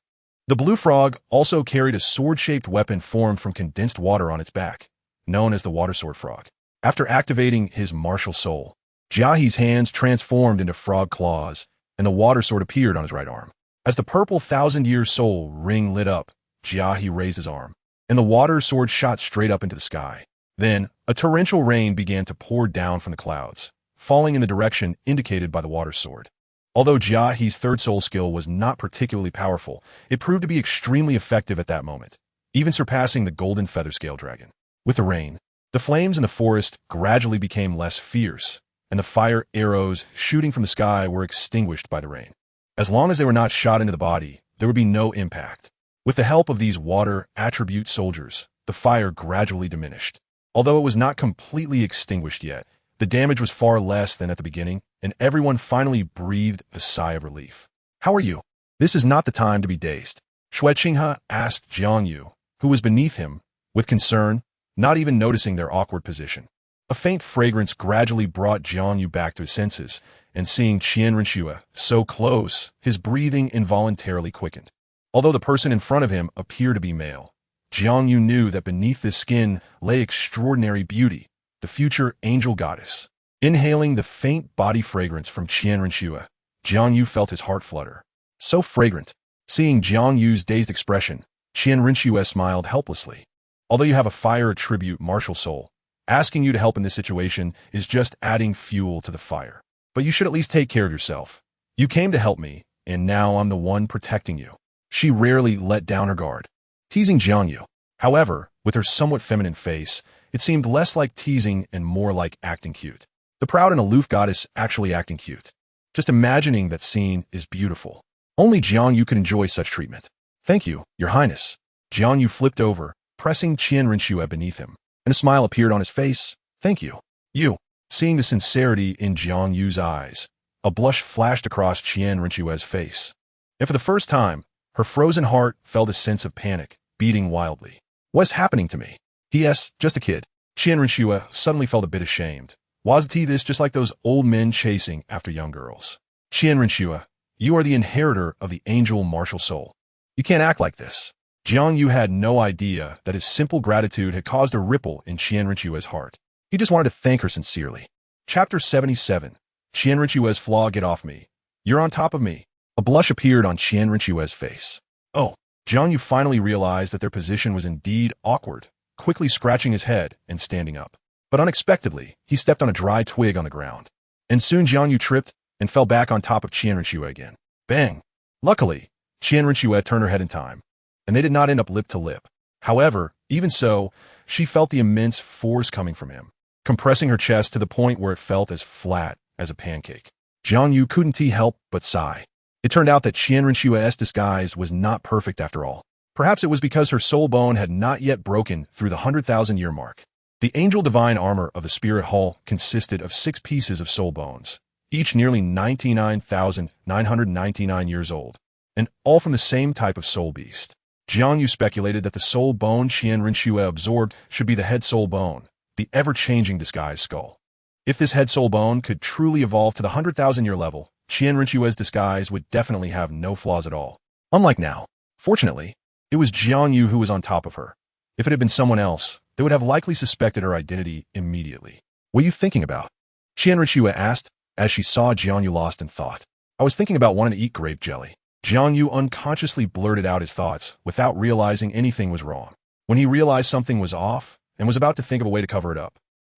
The blue frog also carried a sword-shaped weapon formed from condensed water on its back, known as the water sword frog. After activating his martial soul, Jiahe's hands transformed into frog claws, and the water sword appeared on his right arm. As the purple 1,000-year soul ring lit up, Jiahe raised his arm, and the water sword shot straight up into the sky. Then, a torrential rain began to pour down from the clouds, falling in the direction indicated by the water sword. Although Jiahe's 3rd soul skill was not particularly powerful, it proved to be extremely effective at that moment, even surpassing the golden feather scale dragon. With the rain, the flames in the forest gradually became less fierce, and the fire arrows shooting from the sky were extinguished by the rain. As long as they were not shot into the body, there would be no impact. With the help of these water attribute soldiers, the fire gradually diminished. Although it was not completely extinguished yet, the damage was far less than at the beginning, and everyone finally breathed a sigh of relief. "How are you?" "This is not the time to be dazed," Qinghe asked Jiang Yu, who was beneath him, with concern, not even noticing their awkward position. A faint fragrance gradually brought Jiang Yu back to his senses, and seeing Qianrenxue so close, his breathing involuntarily quickened. Although the person in front of him appeared to be male, Jiang Yu knew that beneath this skin lay extraordinary beauty, the future angel goddess. Inhaling the faint body fragrance from Qianrenxue, Jiang Yu felt his heart flutter. So fragrant. Seeing Jiang Yu's dazed expression, Qianrenxue smiled helplessly. Although you have a fire attribute martial soul, asking you to help in this situation is just adding fuel to the fire. But you should at least take care of yourself. You came to help me, and now I'm the one protecting you. She rarely let down her guard, teasing Jiang Yu. However, with her somewhat feminine face, it seemed less like teasing and more like acting cute. The proud and aloof goddess actually acting cute. Just imagining that scene is beautiful. Only Jiang Yu could enjoy such treatment. "Thank you, Your Highness." Jiang Yu flipped over, pressing Qianrenxue beneath him, and a smile appeared on his face. "Thank you." "You." Seeing the sincerity in Jiang Yu's eyes, a blush flashed across Qianrenxue's face. And for the first time, her frozen heart felt a sense of panic, beating wildly. "What's happening to me?" "P.S. Just a kid." Qianrenxue suddenly felt a bit ashamed. Was this just like those old men chasing after young girls? "Qianrenxue, you are the inheritor of the angel martial soul. You can't act like this." Jiang Yu had no idea that his simple gratitude had caused a ripple in Qianrenxue's heart. He just wanted to thank her sincerely. Chapter 77. Qianrenxue's flaw. "Get off me. You're on top of me." A blush appeared on Qianrenxue's face. "Oh." Jiang Yu finally realized that their position was indeed awkward, quickly scratching his head and standing up. But unexpectedly, he stepped on a dry twig on the ground. And soon Jiang Yu tripped and fell back on top of Qianrenxue again. Bang! Luckily, Qianrenxue turned her head in time, and they did not end up lip to lip. However, even so, she felt the immense force coming from him, compressing her chest to the point where it felt as flat as a pancake. Jiang Yu couldn't help but sigh. It turned out that Qianrenxue's disguise was not perfect after all. Perhaps it was because her soul bone had not yet broken through the 100,000-year mark. The angel divine armor of the spirit hull consisted of 6 pieces of soul bones, each nearly 99,999 years old, and all from the same type of soul beast. Jiang Yu speculated that the soul bone Qianrenxue absorbed should be the head soul bone, the ever-changing disguised skull. If this head soul bone could truly evolve to the 100,000-year level, Qianrenxue's disguise would definitely have no flaws at all. Unlike now. Fortunately, it was Jiang Yu who was on top of her. If it had been someone else, they would have likely suspected her identity immediately. What are you thinking about? Qianrenxue asked, as she saw Jiang Yu lost in thought. I was thinking about wanting to eat grape jelly. Jiang Yu unconsciously blurted out his thoughts without realizing anything was wrong. When he realized something was off and was about to think of a way to cover it up,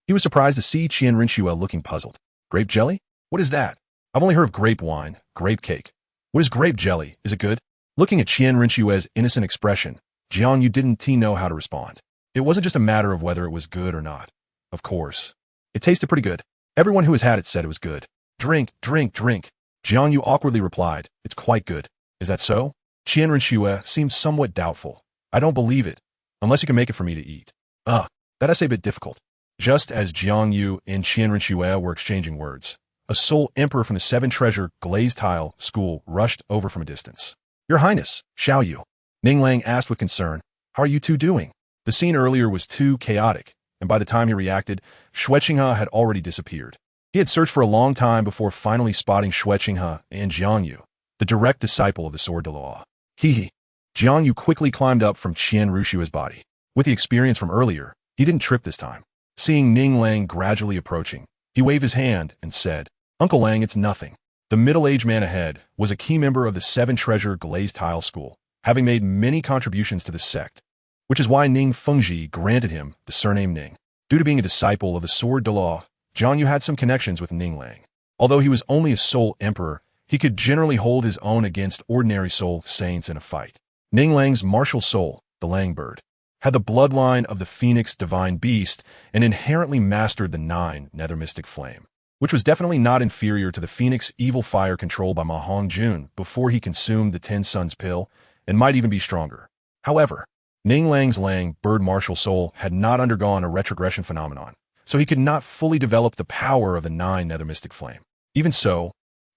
he was surprised to see Qianrenxue looking puzzled. Grape jelly? What is that? I've only heard of grape wine, grape cake. What is grape jelly? Is it good? Looking at Qianrenxue's innocent expression, Jiang Yu didn't know how to respond. It wasn't just a matter of whether it was good or not. Of course. It tasted pretty good. Everyone who has had it said it was good. Drink, drink, drink. Jiang Yu awkwardly replied, it's quite good. Is that so? Qianrenxue seemed somewhat doubtful. I don't believe it, unless you can make it for me to eat. That's a bit difficult. Just as Jiang Yu and Qianrenxue were exchanging words, a soul emperor from the 7-treasure Glazed tile school rushed over from a distance. Your Highness, Xiao Yu. Ninglang asked with concern, how are you two doing? The scene earlier was too chaotic, and by the time he reacted, Xueqinghe had already disappeared. He had searched for a long time before finally spotting Xueqinghe and Jiang Yu, the direct disciple of the Sword Dalu. Jiang Yu quickly climbed up from Qianrenxue's body. With the experience from earlier, he didn't trip this time. Seeing Ninglang gradually approaching, he waved his hand and said, Uncle Lang, it's nothing. The middle-aged man ahead was a key member of the 7-treasure Glazed tile school, having made many contributions to the sect, which is why Ning Fengji granted him the surname Ning. Due to being a disciple of the Sword Dalu, Jiang Yu had some connections with Ninglang. Although he was only a soul emperor, he could generally hold his own against ordinary soul saints in a fight. Ninglang's martial soul, the Lang bird, had the bloodline of the Phoenix divine beast and inherently mastered the 9 nether mystic flame, which was definitely not inferior to the Phoenix evil fire controlled by Ma Hongjun before he consumed the 10 Suns pill, and might even be stronger. However, Ninglang's Lang bird martial soul had not undergone a retrogression phenomenon, so he could not fully develop the power of the 9 nether mystic flame. Even so,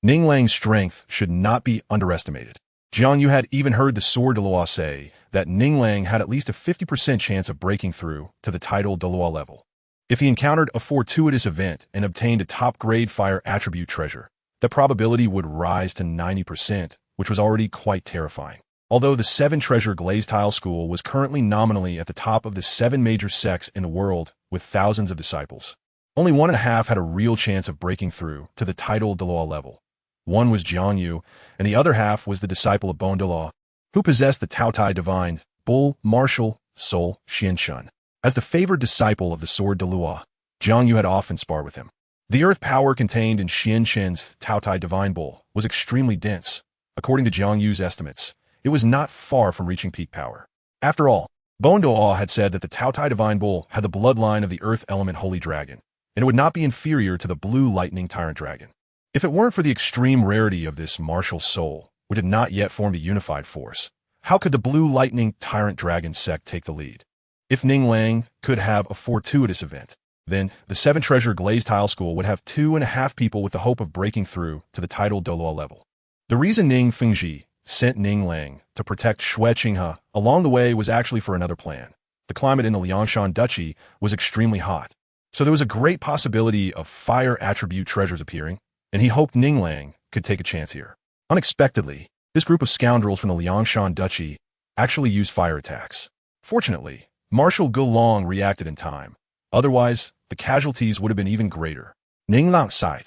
Ninglang's strength should not be underestimated. Jiang Yu had even heard the Sword Dalu say that Ninglang had at least a 50% chance of breaking through to the title Dalu level. If he encountered a fortuitous event and obtained a top-grade fire attribute treasure, the probability would rise to 90%, which was already quite terrifying. Although the 7-treasure Glazed tile school was currently nominally at the top of the 7 major sects in the world with thousands of disciples, only 1.5 had a real chance of breaking through to the title Dalu level. One was Jiang Yu, and the other half was the disciple of Bone Dalu, who possessed the Taotai divine, bull, martial, soul, Xianshun. As the favored disciple of the Sword Dalu, Jiang Yu had often sparred with him. The earth power contained in Xianshun's Taotai divine bull was extremely dense. According to Jiang Yu's estimates, it was not far from reaching peak power. After all, Bone Dalu had said that the Taotai divine bull had the bloodline of the earth element holy dragon, and it would not be inferior to the blue lightning tyrant dragon. If it weren't for the extreme rarity of this martial soul, which had not yet formed a unified force, how could the blue lightning tyrant dragon sect take the lead? If Ninglang could have a fortuitous event, then the 7-treasure Glazed tile school would have 2.5 people with the hope of breaking through to the title Dalu level. The reason Ning Fengji sent Ninglang to protect Xueqinghe along the way was actually for another plan. The climate in the Liangshan Duchy was extremely hot, so there was a great possibility of fire attribute treasures appearing, and he hoped Ninglang could take a chance here. Unexpectedly, this group of scoundrels from the Liangshan Duchy actually used fire attacks. Fortunately, Marshal Gulong reacted in time. Otherwise, the casualties would have been even greater. Ninglang sighed.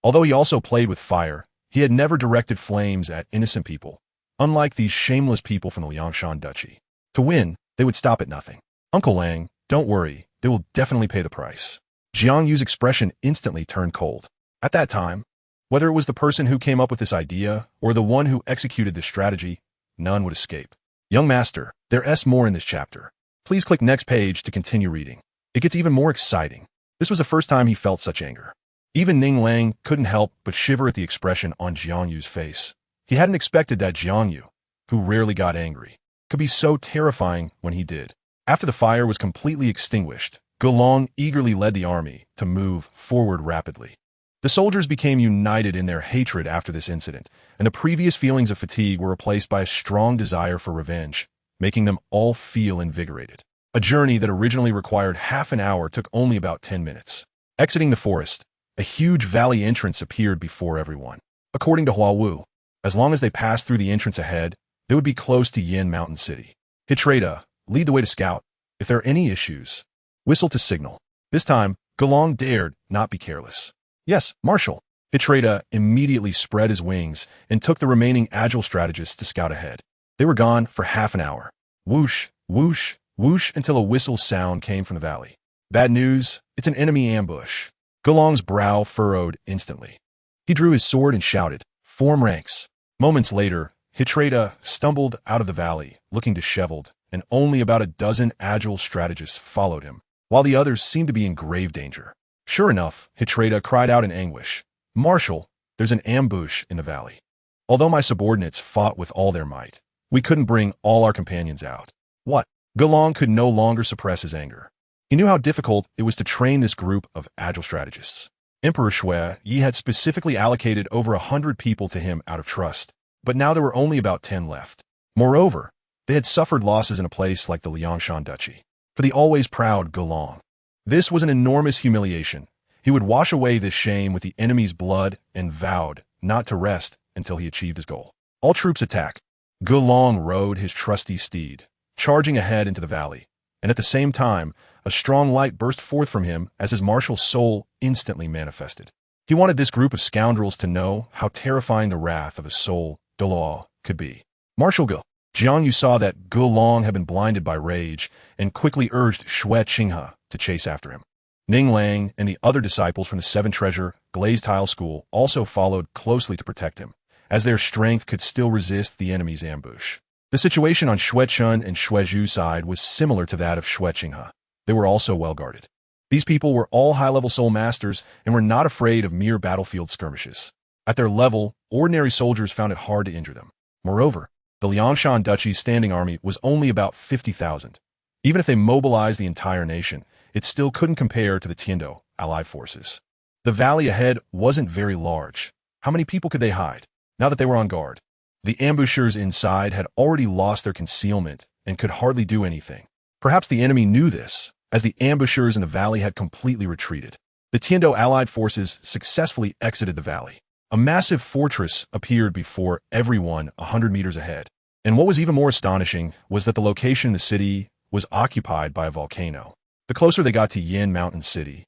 Although he also played with fire, he had never directed flames at innocent people, unlike these shameless people from the Liangshan Duchy. To win, they would stop at nothing. Uncle Lang, don't worry, they will definitely pay the price. Jiang Yu's expression instantly turned cold. At that time, whether it was the person who came up with this idea or the one who executed this strategy, none would escape. Young master, there's more in this chapter. Please click next page to continue reading. It gets even more exciting. This was the first time he felt such anger. Even Ninglang couldn't help but shiver at the expression on Jiang Yu's face. He hadn't expected that Jiang Yu, who rarely got angry, could be so terrifying when he did. After the fire was completely extinguished, Gelong eagerly led the army to move forward rapidly. The soldiers became united in their hatred after this incident, and the previous feelings of fatigue were replaced by a strong desire for revenge, making them all feel invigorated. A journey that originally required half an hour took only about 10 minutes. Exiting the forest, a huge valley entrance appeared before everyone. According to Hua Wu, as long as they passed through the entrance ahead, they would be close to Yin Mountain City. Hitreda, lead the way to scout. If there are any issues, whistle to signal. This time, Gelong dared not be careless. Yes, Marshal. Hitreda immediately spread his wings and took the remaining agile strategists to scout ahead. They were gone for half an hour. Whoosh, whoosh, whoosh until a whistle sound came from the valley. Bad news, it's an enemy ambush. Gelong's brow furrowed instantly. He drew his sword and shouted, "Form ranks." Moments later, Hitreda stumbled out of the valley, looking disheveled, and only about a dozen agile strategists followed him, while the others seemed to be in grave danger. Sure enough, Hitreda cried out in anguish, "Marshal, there's an ambush in the valley. Although my subordinates fought with all their might, we couldn't bring all our companions out." What? Gelong could no longer suppress his anger. He knew how difficult it was to train this group of agile strategists. Emperor Shui Yi had specifically allocated over 100 people to him out of trust, but now there were only about 10 left. Moreover, they had suffered losses in a place like the Liangshan Duchy. For the always proud Gelong, this was an enormous humiliation. He would wash away this shame with the enemy's blood and vowed not to rest until he achieved his goal. All troops attack. Gelong rode his trusty steed, charging ahead into the valley, and at the same time, a strong light burst forth from him as his martial soul instantly manifested. He wanted this group of scoundrels to know how terrifying the wrath of his soul, Douluo, could be. Marshal Jiang Yu saw that Gelong had been blinded by rage and quickly urged Shui Qinghe to chase after him. Ning Lang and the other disciples from the Seven Treasure Glazed Tile School also followed closely to protect him, as their strength could still resist the enemy's ambush. The situation on Shui Chun and Shui Zhu's side was similar to that of Shui Qinghe. They were also well guarded. These people were all high-level soul masters and were not afraid of mere battlefield skirmishes. At their level, ordinary soldiers found it hard to injure them. Moreover, the Liangshan Duchy's standing army was only about 50,000. Even if they mobilized the entire nation, it still couldn't compare to the Tiando allied forces. The valley ahead wasn't very large. How many people could they hide? Now that they were on guard, the ambushers inside had already lost their concealment and could hardly do anything. Perhaps the enemy knew this, as the ambushers in the valley had completely retreated. The Tiando allied forces successfully exited the valley. A massive fortress appeared before everyone 100 meters ahead. And what was even more astonishing was that the location in the city was occupied by a volcano. The closer they got to Yin Mountain City,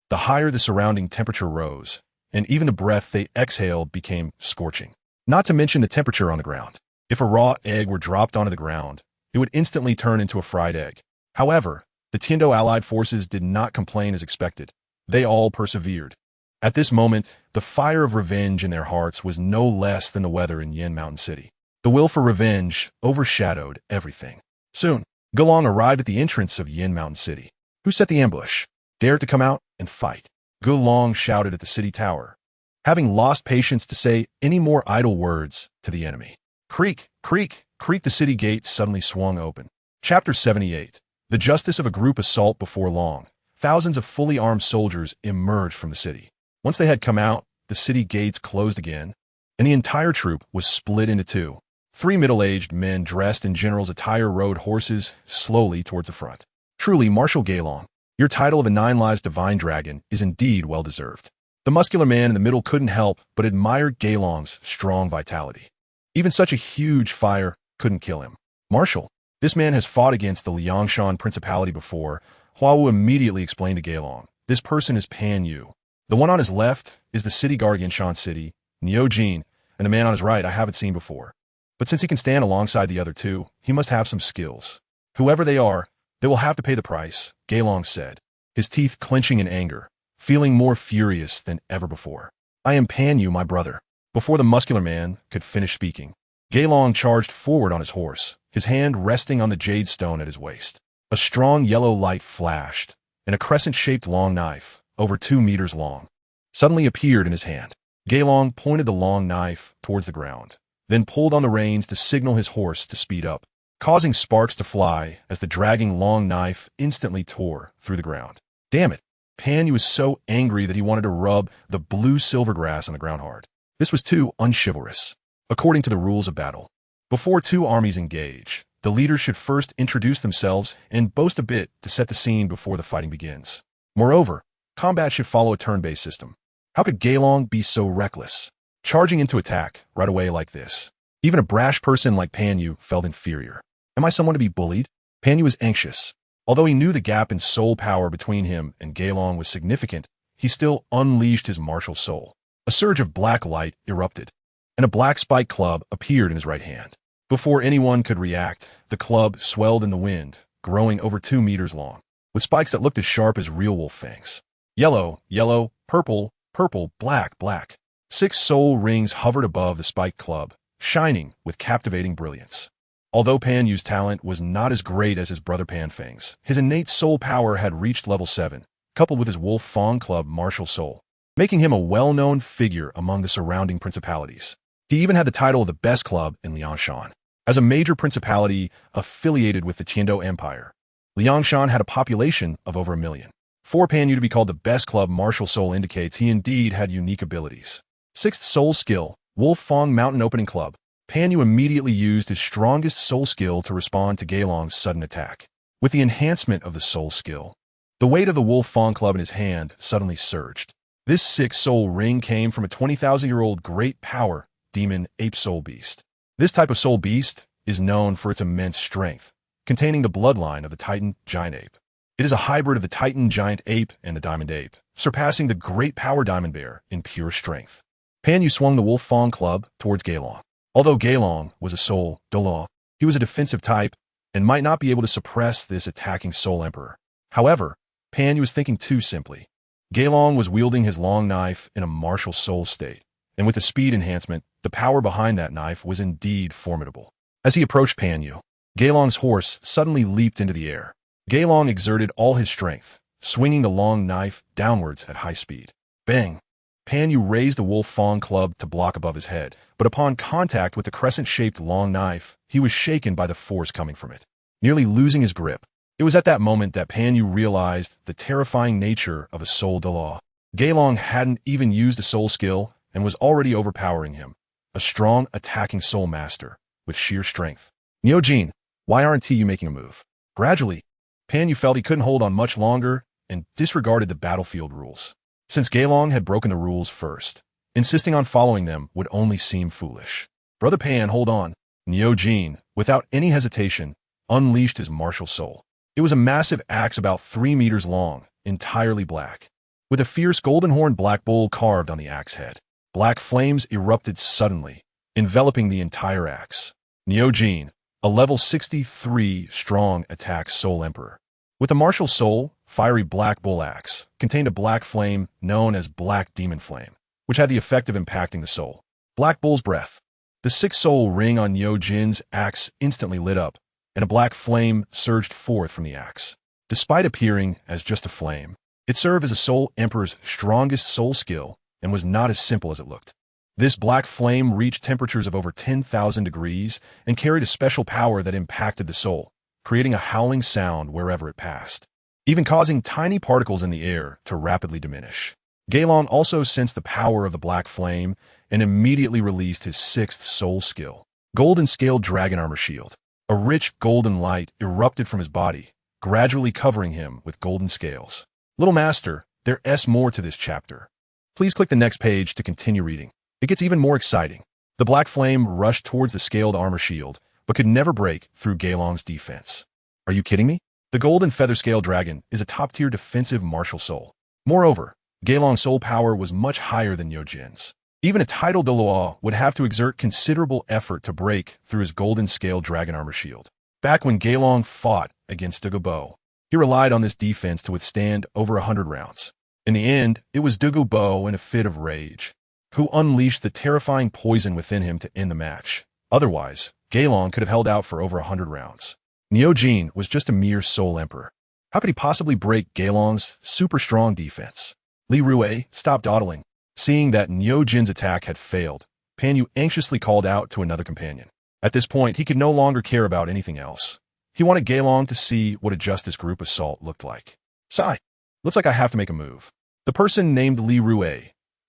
the higher the surrounding temperature rose, and even the breath they exhaled became scorching. Not to mention the temperature on the ground. If a raw egg were dropped onto the ground, it would instantly turn into a fried egg. However, the Tiando allied forces did not complain as expected. They all persevered. At this moment, the fire of revenge in their hearts was no less than the weather in Yin Mountain City. The will for revenge overshadowed everything. Soon, Gelong arrived at the entrance of Yin Mountain City. Who set the ambush? Dared to come out and fight. Gelong shouted at the city tower, having lost patience to say any more idle words to the enemy. Creak, creak, creak, the city gates suddenly swung open. Chapter 78. The Justice of a Group Assault. Before long, thousands of fully armed soldiers emerged from the city. Once they had come out, the city gates closed again, and the entire troop was split into two. 3 middle-aged men dressed in general's attire rode horses slowly towards the front. Truly, Marshal Gelong, your title of a 9 Lives Divine Dragon is indeed well-deserved. The muscular man in the middle couldn't help but admire Gelong's strong vitality. Even such a huge fire couldn't kill him. Marshal, this man has fought against the Liangshan Principality before. Hua Wu immediately explained to Gelong. This person is Pan Yu. The one on his left is the city guard in Shan City, Niu Jin, and the man on his right I haven't seen before. But since he can stand alongside the other two, he must have some skills. Whoever they are, they will have to pay the price, Gelong said, his teeth clenching in anger, feeling more furious than ever before. I am Pan Yu, my brother. Before the muscular man could finish speaking, Gelong charged forward on his horse, his hand resting on the jade stone at his waist. A strong yellow light flashed, and a crescent-shaped long knife, over 2 meters long, suddenly appeared in his hand. Gelong pointed the long knife towards the ground, then pulled on the reins to signal his horse to speed up, causing sparks to fly as the dragging long knife instantly tore through the ground. Damn it. Pan Yu was so angry that he wanted to rub the blue silver grass on the ground hard. This was too unchivalrous. According to the rules of battle, before two armies engage, the leaders should first introduce themselves and boast a bit to set the scene before the fighting begins. Moreover, combat should follow a turn-based system. How could Gaelong be so reckless, charging into attack right away like this? Even a brash person like Pan Yu felt inferior. Am I someone to be bullied? Pan Yu was anxious. Although he knew the gap in soul power between him and Gaelong was significant, he still unleashed his martial soul. A surge of black light erupted, and a black spike club appeared in his right hand. Before anyone could react, the club swelled in the wind, growing over 2 meters long, with spikes that looked as sharp as real wolf fangs. Yellow, yellow, purple, purple, black, black. 6 soul rings hovered above the spiked club, shining with captivating brilliance. Although Pan Yu's talent was not as great as his brother Pan Feng's, his innate soul power had reached level 7, coupled with his Wolf Fang Club martial soul, making him a well-known figure among the surrounding principalities. He even had the title of the best club in Liangshan. As a major principality affiliated with the Tiando Empire, Liangshan had a population of over 1 million. For Pan Yu to be called the best club martial soul indicates he indeed had unique abilities. 6th soul skill, Wolf Fang Mountain Opening Club. Pan Yu immediately used his strongest soul skill to respond to Gaelong's sudden attack. With the enhancement of the soul skill, the weight of the Wolf Fang Club in his hand suddenly surged. This 6 soul ring came from a 20,000-year-old great power demon ape soul beast. This type of soul beast is known for its immense strength, containing the bloodline of the Titan giant ape. It is a hybrid of the Titan giant ape and the diamond ape, surpassing the great power diamond bear in pure strength. Pan Yu swung the Wolf Fang Club towards Gaelong. Although Gaelong was a soul Douluo, he was a defensive type and might not be able to suppress this attacking soul emperor. However, Pan Yu was thinking too simply. Gaelong was wielding his long knife in a martial soul state, and with the speed enhancement, the power behind that knife was indeed formidable. As he approached Pan Yu, Gaelong's horse suddenly leaped into the air. Gaelong exerted all his strength, swinging the long knife downwards at high speed. Bang! Pan Yu raised the Wolf Fang Club to block above his head, but upon contact with the crescent-shaped long knife, he was shaken by the force coming from it, nearly losing his grip. It was at that moment that Pan Yu realized the terrifying nature of a soul Douluo. Gaelong hadn't even used a soul skill and was already overpowering him, a strong attacking soul master with sheer strength. Jin, why aren't you making a move? Gradually, Pan Yu felt he couldn't hold on much longer and disregarded the battlefield rules. Since Gaelong had broken the rules first, insisting on following them would only seem foolish. Brother Pan, hold on. Jin, without any hesitation, unleashed his martial soul. It was a massive axe about 3 meters long, entirely black, with a fierce golden-horned black bull carved on the axe head. Black flames erupted suddenly, enveloping the entire axe. Jin, a level 63 strong attack soul emperor. With a martial soul, fiery black bull axe contained a black flame known as Black Demon Flame, which had the effect of impacting the soul. Black Bull's breath. The 6 soul ring on Jin's axe instantly lit up, and a black flame surged forth from the axe. Despite appearing as just a flame, it served as a soul emperor's strongest soul skill and was not as simple as it looked. This black flame reached temperatures of over 10,000 degrees and carried a special power that impacted the soul, creating a howling sound wherever it passed, even causing tiny particles in the air to rapidly diminish. Gaelong also sensed the power of the black flame and immediately released his 6th soul skill, Golden Scaled Dragon Armor Shield. A rich golden light erupted from his body, gradually covering him with golden scales. Little Master, there's more to this chapter. Please click the next page to continue reading. It gets even more exciting. The black flame rushed towards the scaled armor shield, but could never break through Gaelong's defense. Are you kidding me? The golden feather scale dragon is a top-tier defensive martial soul. Moreover, Gaelong's soul power was much higher than Jin's. Even a titled Douluo would have to exert considerable effort to break through his golden scale dragon armor shield. Back when Gaelong fought against Dugu, he relied on this defense to withstand over 100 rounds. In the end, it was Dugu in a fit of rage, who unleashed the terrifying poison within him to end the match. Otherwise, Gaelong could have held out for over 100 rounds. Jin was just a mere soul emperor. How could he possibly break Gaelong's super strong defense? Li Rue stopped dawdling. Seeing that Jin's attack had failed, Pan Yu anxiously called out to another companion. At this point, he could no longer care about anything else. He wanted Gaelong to see what a justice group assault looked like. Sigh. Looks like I have to make a move. The person named Li Rue,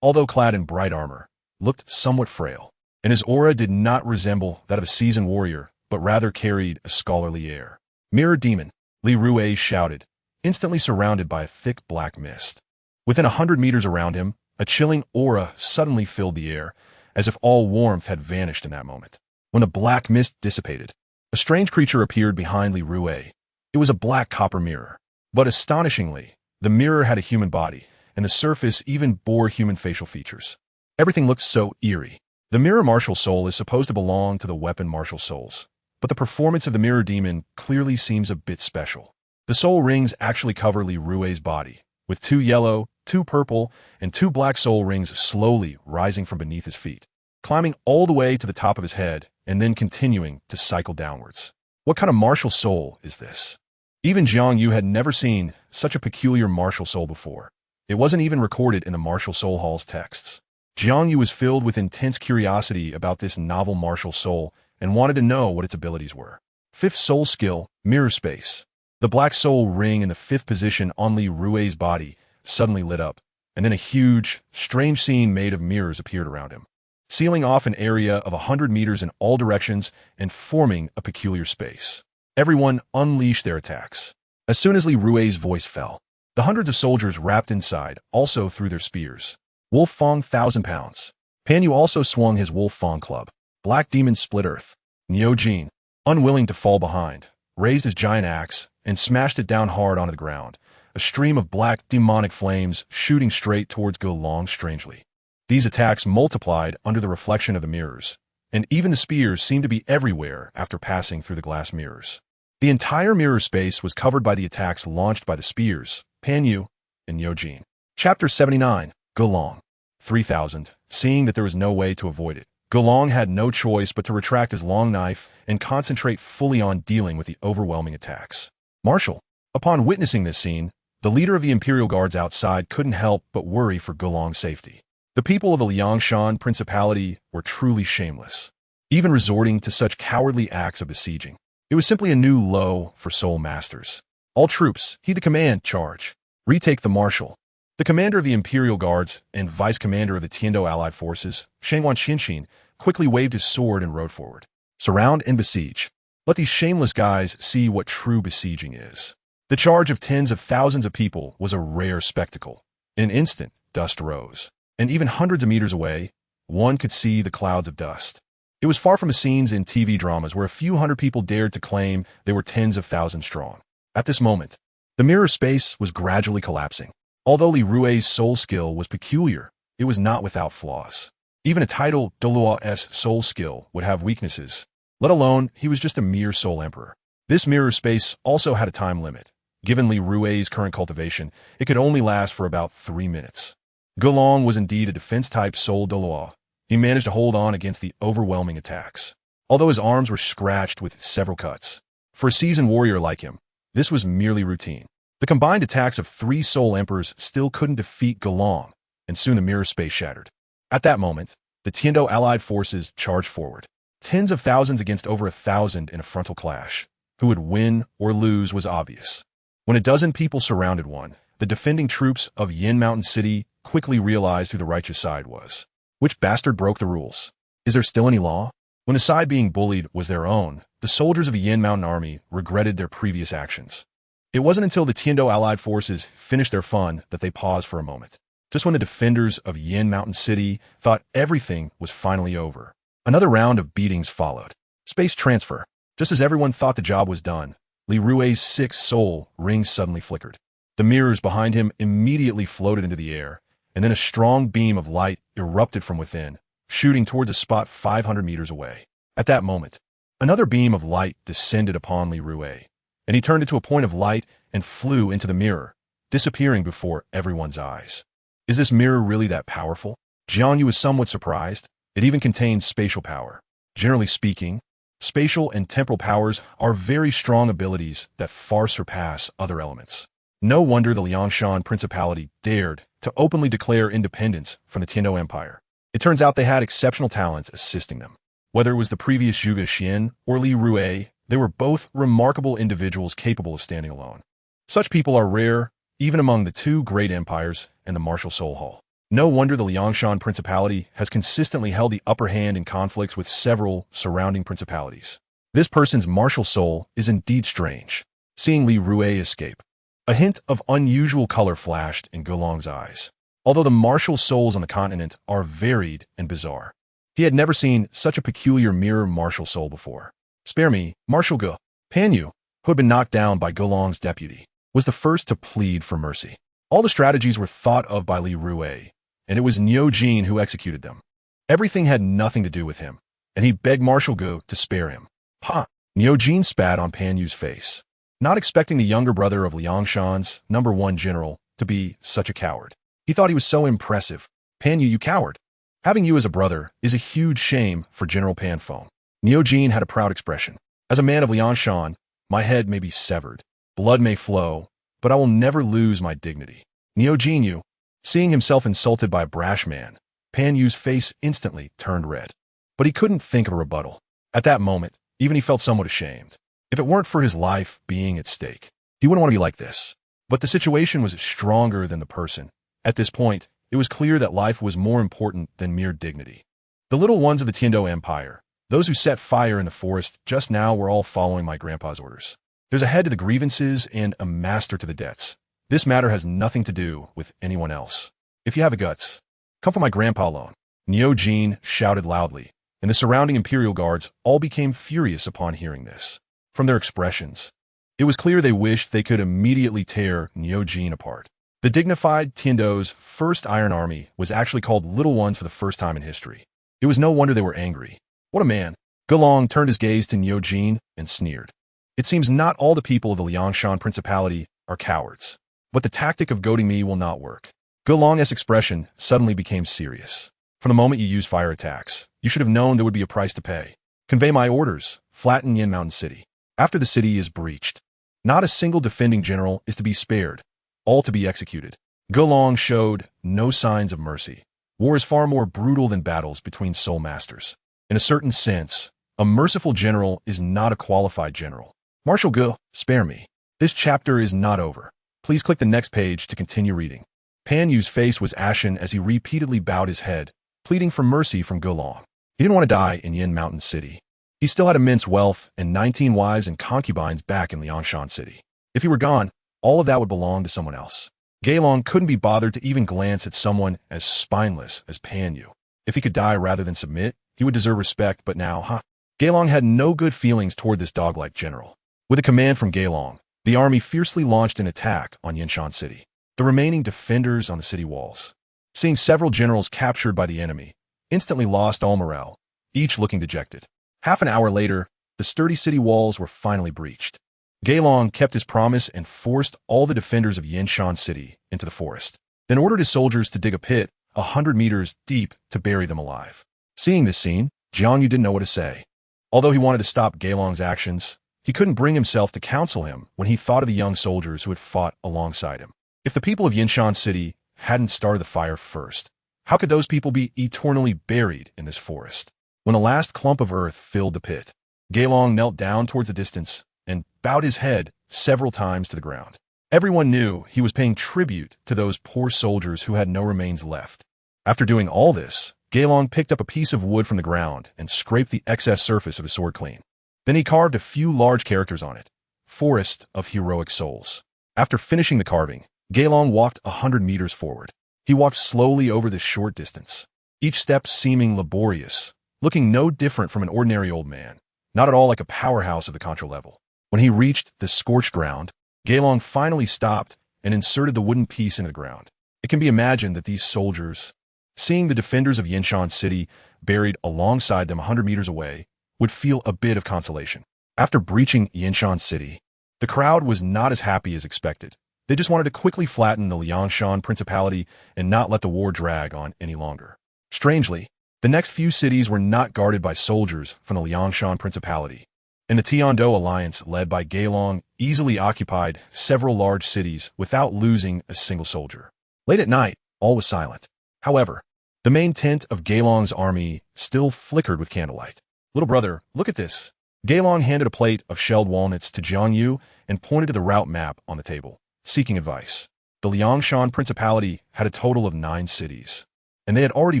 although clad in bright armor, looked somewhat frail, and his aura did not resemble that of a seasoned warrior, but rather carried a scholarly air. Mirror Demon, Li Rue shouted, instantly surrounded by a thick black mist. Within 100 meters around him, a chilling aura suddenly filled the air, as if all warmth had vanished in that moment. When the black mist dissipated, a strange creature appeared behind Li Rue. It was a black copper mirror. But astonishingly, the mirror had a human body, and the surface even bore human facial features. Everything looked so eerie. The mirror martial soul is supposed to belong to the weapon martial souls, but the performance of the mirror demon clearly seems a bit special. The soul rings actually cover Li Rue's body, with 2 yellow, 2 purple, and 2 black soul rings slowly rising from beneath his feet, climbing all the way to the top of his head, and then continuing to cycle downwards. What kind of martial soul is this? Even Jiang Yu had never seen such a peculiar martial soul before. It wasn't even recorded in the Martial Soul Hall's texts. Jiang Yu was filled with intense curiosity about this novel martial soul and wanted to know what its abilities were. 5th soul skill, Mirror Space. The black soul ring in the 5th position on Li Rue's body suddenly lit up, and then a huge, strange scene made of mirrors appeared around him, sealing off an area of 100 meters in all directions and forming a peculiar space. Everyone unleashed their attacks. As soon as Li Rue's voice fell, the hundreds of soldiers wrapped inside also threw their spears. Wolf Fong 1,000 pounds. Pan Yu also swung his Wolf Fong club. Black Demon split earth. Niu Jin, unwilling to fall behind, raised his giant axe and smashed it down hard onto the ground, a stream of black demonic flames shooting straight towards Go Long strangely. These attacks multiplied under the reflection of the mirrors, and even the spears seemed to be everywhere after passing through the glass mirrors. The entire mirror space was covered by the attacks launched by the spears, Pan Yu, and Niu Jin. Chapter 79, Go Long. 3,000. Seeing that there was no way to avoid it, Go Long had no choice but to retract his long knife and concentrate fully on dealing with the overwhelming attacks. Marshal. Upon witnessing this scene, the leader of the Imperial Guards outside couldn't help but worry for Go Long's safety. The people of the Liangshan Principality were truly shameless, even resorting to such cowardly acts of besieging. It was simply a new low for Soul Masters. All troops, heed the command, charge. Retake the marshal. The commander of the Imperial Guards and vice commander of the Tiando Allied Forces, Shangwan Xinshin, quickly waved his sword and rode forward. Surround and besiege. Let these shameless guys see what true besieging is. The charge of tens of thousands of people was a rare spectacle. In an instant, dust rose, and even hundreds of meters away, one could see the clouds of dust. It was far from the scenes in TV dramas where a few hundred people dared to claim they were tens of thousands strong. At this moment, the mirror space was gradually collapsing. Although Li Rue's soul skill was peculiar, it was not without flaws. Even a title Douluo's soul skill would have weaknesses, let alone he was just a mere soul emperor. This mirror space also had a time limit. Given Li Rue's current cultivation, it could only last for about 3 minutes. Go Long was indeed a defense-type soul Douluo. He managed to hold on against the overwhelming attacks, although his arms were scratched with several cuts. For a seasoned warrior like him, this was merely routine. The combined attacks of 3 soul emperors still couldn't defeat Go Long, and soon the mirror space shattered. At that moment, the Tiando Allied forces charged forward. Tens of thousands against over 1,000 in a frontal clash. Who would win or lose was obvious. When a dozen people surrounded one, the defending troops of Yin Mountain City quickly realized who the righteous side was. Which bastard broke the rules? Is there still any law? When the side being bullied was their own, the soldiers of the Yin Mountain Army regretted their previous actions. It wasn't until the Tiando Allied forces finished their fun that they paused for a moment. Just when the defenders of Yin Mountain City thought everything was finally over, another round of beatings followed. Space transfer. Just as everyone thought the job was done, Li Rue's 6th soul ring suddenly flickered. The mirrors behind him immediately floated into the air, and then a strong beam of light erupted from within, shooting towards a spot 500 meters away. At that moment, another beam of light descended upon Li Rue, and he turned into a point of light and flew into the mirror, disappearing before everyone's eyes. Is this mirror really that powerful? JiangYu was somewhat surprised. It even contained spatial power. Generally speaking, spatial and temporal powers are very strong abilities that far surpass other elements. No wonder the Liangshan Principality dared to openly declare independence from the Tiando Empire. It turns out they had exceptional talents assisting them. Whether it was the previous Zhuge Xian or Li Rue, they were both remarkable individuals capable of standing alone. Such people are rare, even among the two great empires and the martial soul hall. No wonder the Liangshan Principality has consistently held the upper hand in conflicts with several surrounding principalities. This person's martial soul is indeed strange. Seeing Li Rue escape, a hint of unusual color flashed in Golong's eyes. Although the martial souls on the continent are varied and bizarre, he had never seen such a peculiar mirror martial soul before. Spare me, Marshal Ge. Pan Yu, who had been knocked down by Golong's deputy, was the first to plead for mercy. All the strategies were thought of by Li Rue, and it was Niu Jin who executed them. Everything had nothing to do with him, and he begged Marshal Ge to spare him. Ha! Niu Jin spat on Pan Yu's face, not expecting the younger brother of Liangshan's #1 general to be such a coward. He thought he was so impressive. Pan Yu, you coward. Having you as a brother is a huge shame for General Pan Feng. Niu Jin had a proud expression. As a man of Liangshan, my head may be severed, blood may flow, but I will never lose my dignity. Niu Jin, seeing himself insulted by a brash man, Pan Yu's face instantly turned red. But he couldn't think of a rebuttal. At that moment, even he felt somewhat ashamed. If it weren't for his life being at stake, he wouldn't want to be like this. But the situation was stronger than the person. At this point, it was clear that life was more important than mere dignity. The little ones of the Tiando Empire, those who set fire in the forest just now, were all following my grandpa's orders. There's a head to the grievances and a master to the debts. This matter has nothing to do with anyone else. If you have the guts, come for my grandpa alone. Niu Jin shouted loudly, and the surrounding imperial guards all became furious upon hearing this. From their expressions, it was clear they wished they could immediately tear Niu Jin apart. The dignified Tiando's first Iron Army was actually called Little Ones for the first time in history. It was no wonder they were angry. What a man! Golong turned his gaze to Niu Jin and sneered. It seems not all the people of the Liangshan Principality are cowards. But the tactic of goading me will not work. Golong's expression suddenly became serious. From the moment you use fire attacks, you should have known there would be a price to pay. Convey my orders, flatten Yin Mountain City. After the city is breached, not a single defending general is to be spared, all to be executed. Golong showed no signs of mercy. War is far more brutal than battles between soul masters. In a certain sense, a merciful general is not a qualified general. Marshal Ge, spare me. This chapter is not over. Please click the next page to continue reading. Pan Yu's face was ashen as he repeatedly bowed his head, pleading for mercy from Golong. He didn't want to die in Yin Mountain City. He still had immense wealth and 19 wives and concubines back in Liangshan City. If he were gone, all of that would belong to someone else. Golong couldn't be bothered to even glance at someone as spineless as Pan Yu. If he could die rather than submit, he would deserve respect, but now, Golong had no good feelings toward this dog-like general. With a command from Golong, the army fiercely launched an attack on Yinshan City. The remaining defenders on the city walls, seeing several generals captured by the enemy, instantly lost all morale, each looking dejected. Half an hour later, the sturdy city walls were finally breached. Golong kept his promise and forced all the defenders of Yinshan City into the forest, then ordered his soldiers to dig a pit 100 meters deep to bury them alive. Seeing this scene, JiangYu didn't know what to say. Although he wanted to stop Golong's actions, he couldn't bring himself to counsel him when he thought of the young soldiers who had fought alongside him. If the people of Yinshan City hadn't started the fire first, how could those people be eternally buried in this forest? When the last clump of earth filled the pit, Golong knelt down towards the distance and bowed his head several times to the ground. Everyone knew he was paying tribute to those poor soldiers who had no remains left. After doing all this, Golong picked up a piece of wood from the ground and scraped the excess surface of his sword clean. Then he carved a few large characters on it, Forest of Heroic Souls. After finishing the carving, Golong walked 100 meters forward. He walked slowly over this short distance, each step seeming laborious, looking no different from an ordinary old man, not at all like a powerhouse of the Contra level. When he reached the scorched ground, Golong finally stopped and inserted the wooden piece into the ground. It can be imagined that these soldiers, seeing the defenders of Yinshan City buried alongside them 100 meters away, would feel a bit of consolation. After breaching Yinshan City, the crowd was not as happy as expected. They just wanted to quickly flatten the Liangshan Principality and not let the war drag on any longer. Strangely, the next few cities were not guarded by soldiers from the Liangshan Principality, and the Tiando alliance led by Golong easily occupied several large cities without losing a single soldier. Late at night, all was silent. However, the main tent of Golong's army still flickered with candlelight. "Little brother, look at this." Golong handed a plate of shelled walnuts to Jiang Yu and pointed to the route map on the table, seeking advice. The Liangshan Principality had a total of 9 cities, and they had already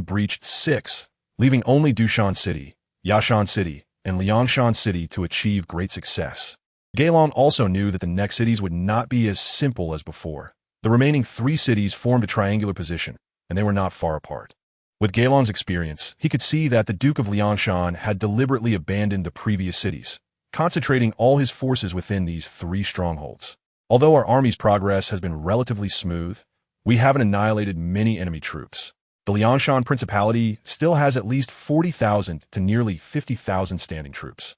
breached 6, leaving only Dushan City, Yashan City, and Liangshan City to achieve great success. Gailong also knew that the next cities would not be as simple as before. The remaining 3 cities formed a triangular position, and they were not far apart. With Gailong's experience, he could see that the Duke of Liangshan had deliberately abandoned the previous cities, concentrating all his forces within these 3 strongholds. Although our army's progress has been relatively smooth, we haven't annihilated many enemy troops. The Liangshan Principality still has at least 40,000 to nearly 50,000 standing troops.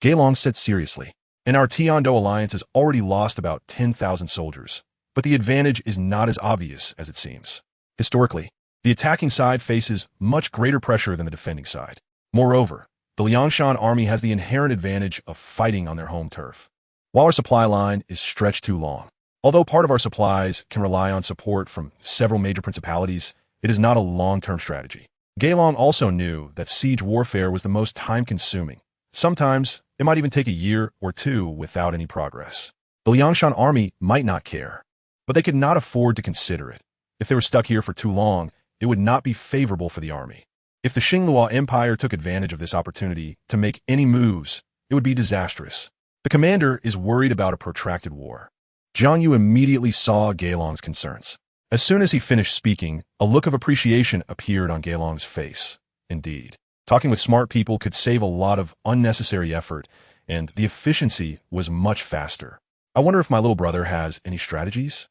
Gailong said seriously, and our Tiando alliance has already lost about 10,000 soldiers, but the advantage is not as obvious as it seems. Historically, the attacking side faces much greater pressure than the defending side. Moreover, the Liangshan army has the inherent advantage of fighting on their home turf, while our supply line is stretched too long. Although part of our supplies can rely on support from several major principalities, it is not a long-term strategy. Gailong also knew that siege warfare was the most time-consuming. Sometimes, it might even take a year or 2 without any progress. The Liangshan army might not care, but they could not afford to consider it. If they were stuck here for too long, it would not be favorable for the army. If the Xinglua Empire took advantage of this opportunity to make any moves, it would be disastrous. The commander is worried about a protracted war. Jiang Yu immediately saw Gailong's concerns. As soon as he finished speaking, a look of appreciation appeared on Gailong's face. Indeed, talking with smart people could save a lot of unnecessary effort, and the efficiency was much faster. I wonder if my little brother has any strategies?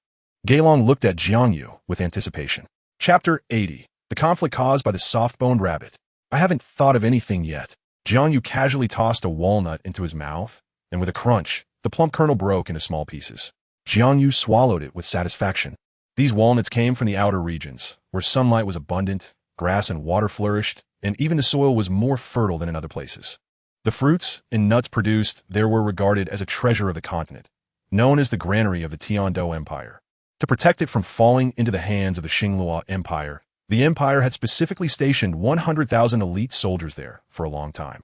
Gailong looked at Jiang Yu with anticipation. Chapter 80. The conflict caused by the soft-boned rabbit. I haven't thought of anything yet. Jiang Yu casually tossed a walnut into his mouth, and with a crunch, the plump kernel broke into small pieces. Jiang Yu swallowed it with satisfaction. These walnuts came from the outer regions, where sunlight was abundant, grass and water flourished, and even the soil was more fertile than in other places. The fruits and nuts produced there were regarded as a treasure of the continent, known as the granary of the Tiando Empire. To protect it from falling into the hands of the Xinglua Empire, the empire had specifically stationed 100,000 elite soldiers there for a long time.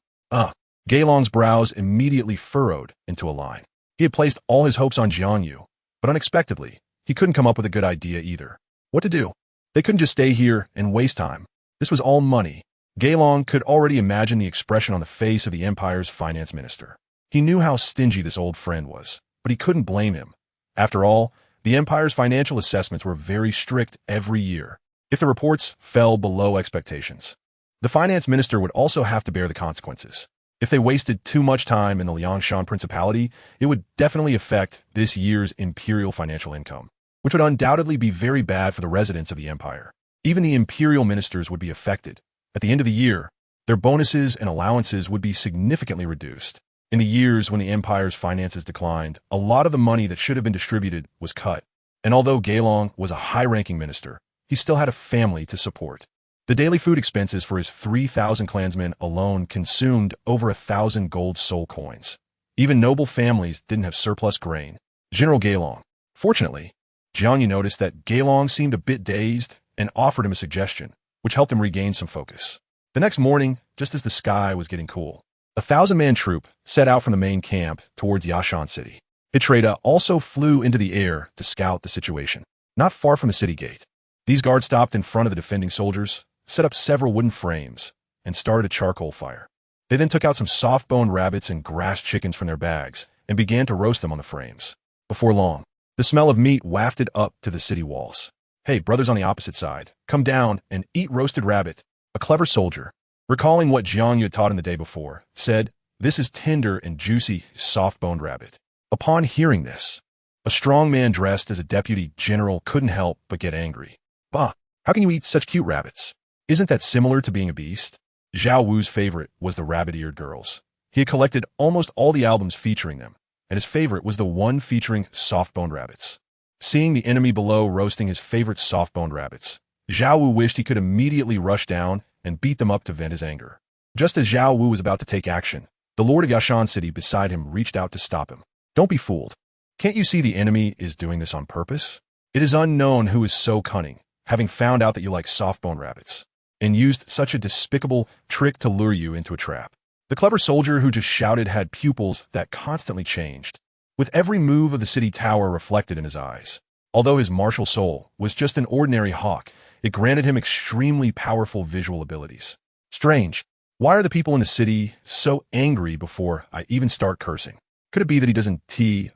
Gailong's brows immediately furrowed into a line. He had placed all his hopes on Jiang Yu, but unexpectedly, he couldn't come up with a good idea either. What to do? They couldn't just stay here and waste time. This was all money. Gailong could already imagine the expression on the face of the empire's finance minister. He knew how stingy this old friend was, but he couldn't blame him. After all, the empire's financial assessments were very strict every year. If the reports fell below expectations, the finance minister would also have to bear the consequences. If they wasted too much time in the Liangshan Principality, it would definitely affect this year's imperial financial income, which would undoubtedly be very bad for the residents of the empire. Even the imperial ministers would be affected. At the end of the year, their bonuses and allowances would be significantly reduced. In the years when the empire's finances declined, a lot of the money that should have been distributed was cut. And although Gailong was a high-ranking minister, he still had a family to support. The daily food expenses for his 3,000 clansmen alone consumed over 1,000 gold soul coins. Even noble families didn't have surplus grain. General Gailong. Fortunately, Jiang Yu noticed that Gailong seemed a bit dazed and offered him a suggestion, which helped him regain some focus. The next morning, just as the sky was getting cool, a 1,000-man troop set out from the main camp towards Yashan City. Itreda also flew into the air to scout the situation. Not far from the city gate, these guards stopped in front of the defending soldiers, set up several wooden frames, and started a charcoal fire. They then took out some soft-boned rabbits and grass chickens from their bags and began to roast them on the frames. Before long, the smell of meat wafted up to the city walls. Hey, brothers on the opposite side, come down and eat roasted rabbit. A clever soldier, recalling what Jiang Yu had taught him the day before, said, "This is tender and juicy, soft-boned rabbit." Upon hearing this, a strong man dressed as a deputy general couldn't help but get angry. "Bah, how can you eat such cute rabbits? Isn't that similar to being a beast?" Zhao Wu's favorite was the rabbit-eared girls. He had collected almost all the albums featuring them, and his favorite was the one featuring soft-boned rabbits. Seeing the enemy below roasting his favorite soft-boned rabbits, Zhao Wu wished he could immediately rush down and beat them up to vent his anger. Just as Zhao Wu was about to take action, the Lord of Yashan City beside him reached out to stop him. "Don't be fooled. Can't you see the enemy is doing this on purpose? It is unknown who is so cunning, having found out that you like soft-boned rabbits, and used such a despicable trick to lure you into a trap." The clever soldier who just shouted had pupils that constantly changed, with every move of the city tower reflected in his eyes. Although his martial soul was just an ordinary hawk, it granted him extremely powerful visual abilities. Strange. Why are the people in the city so angry before I even start cursing? Could it be that he doesn't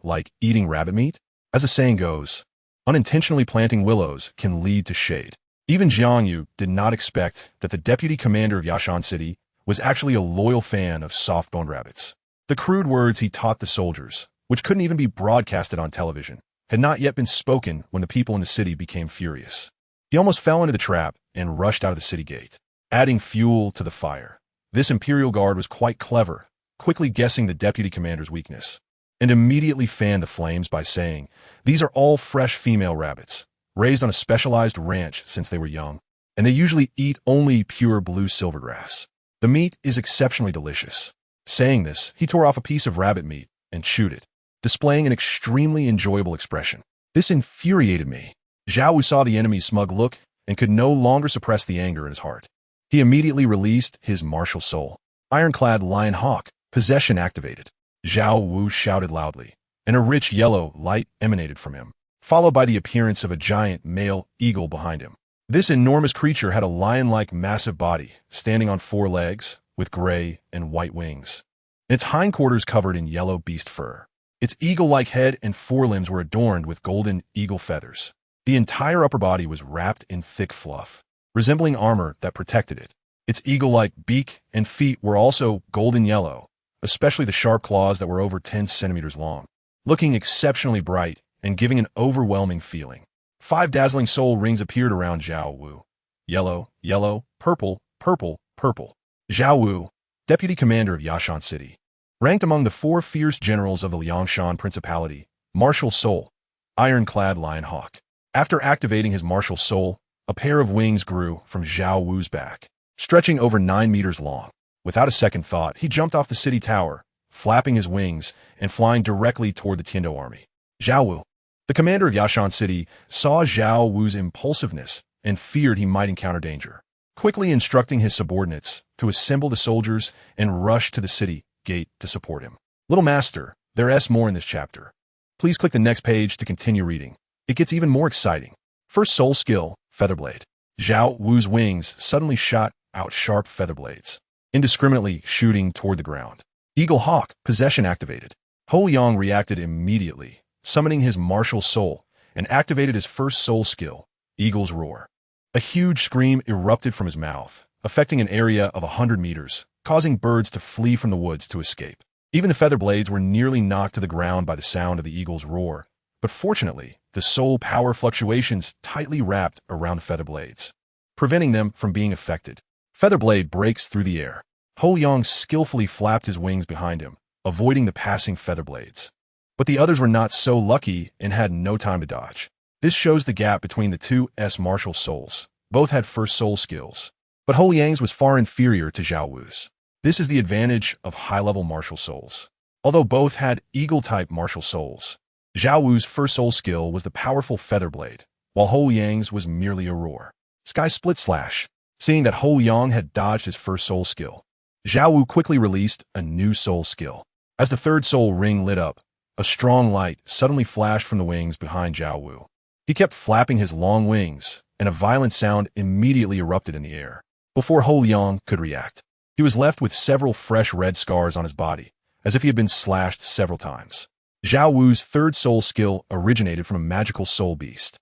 like eating rabbit meat? As the saying goes, unintentionally planting willows can lead to shade. Even Jiang Yu did not expect that the deputy commander of Yashan City was actually a loyal fan of soft-boned rabbits. The crude words he taught the soldiers, which couldn't even be broadcasted on television, had not yet been spoken when the people in the city became furious. He almost fell into the trap and rushed out of the city gate, adding fuel to the fire. This Imperial Guard was quite clever, quickly guessing the deputy commander's weakness, and immediately fanned the flames by saying, "These are all fresh female rabbits, raised on a specialized ranch since they were young, and they usually eat only pure blue silvergrass. The meat is exceptionally delicious." Saying this, he tore off a piece of rabbit meat and chewed it, displaying an extremely enjoyable expression. This infuriated me. Jiao Wu saw the enemy's smug look and could no longer suppress the anger in his heart. He immediately released his martial soul. Ironclad Lion Hawk, possession activated. Jiao Wu shouted loudly, and a rich yellow light emanated from him, followed by the appearance of a giant male eagle behind him. This enormous creature had a lion-like massive body, standing on 4 legs, with gray and white wings. Its hindquarters covered in yellow beast fur. Its eagle-like head and forelimbs were adorned with golden eagle feathers. The entire upper body was wrapped in thick fluff, resembling armor that protected it. Its eagle-like beak and feet were also golden yellow, especially the sharp claws that were over 10 centimeters long, looking exceptionally bright and giving an overwhelming feeling. 5 dazzling soul rings appeared around Jiao Wu. Yellow, yellow, purple, purple, purple. Jiao Wu, deputy commander of Yashan City, ranked among the 4 fierce generals of the Liangshan Principality, martial soul, ironclad lion hawk. After activating his martial soul, a pair of wings grew from Jiao Wu's back, stretching over 9 meters long. Without a second thought, he jumped off the city tower, flapping his wings and flying directly toward the Tiando army. Jiao Wu, the commander of Yashan City, saw Jiao Wu's impulsiveness and feared he might encounter danger, quickly instructing his subordinates to assemble the soldiers and rush to the city gate to support him. Little Master, there's more in this chapter. Please click the next page to continue reading. It gets even more exciting. First soul skill, Featherblade. Jiao Wu's wings suddenly shot out sharp feather blades, indiscriminately shooting toward the ground. Eagle Hawk, possession activated. Ho Yang reacted immediately, summoning his martial soul, and activated his first soul skill, Eagle's Roar. A huge scream erupted from his mouth, affecting an area of 100 meters, causing birds to flee from the woods to escape. Even the feather blades were nearly knocked to the ground by the sound of the eagle's roar, but fortunately, the soul power fluctuations tightly wrapped around the feather blades, preventing them from being affected. Feather blade breaks through the air. Ho Yang skillfully flapped his wings behind him, avoiding the passing feather blades. But the others were not so lucky and had no time to dodge. This shows the gap between the 2's martial souls. Both had first soul skills, but Ho Yang's was far inferior to Jiao Wu's. This is the advantage of high-level martial souls. Although both had eagle-type martial souls, Jiao Wu's first soul skill was the powerful feather blade, while Ho Yang's was merely a roar. Sky Split Slash. Seeing that Ho Yang had dodged his first soul skill, Jiao Wu quickly released a new soul skill. As the third soul ring lit up, a strong light suddenly flashed from the wings behind Jiao Wu. He kept flapping his long wings, and a violent sound immediately erupted in the air. Before Ho Yang could react, he was left with several fresh red scars on his body, as if he had been slashed several times. Jiao Wu's third soul skill originated from a magical soul beast,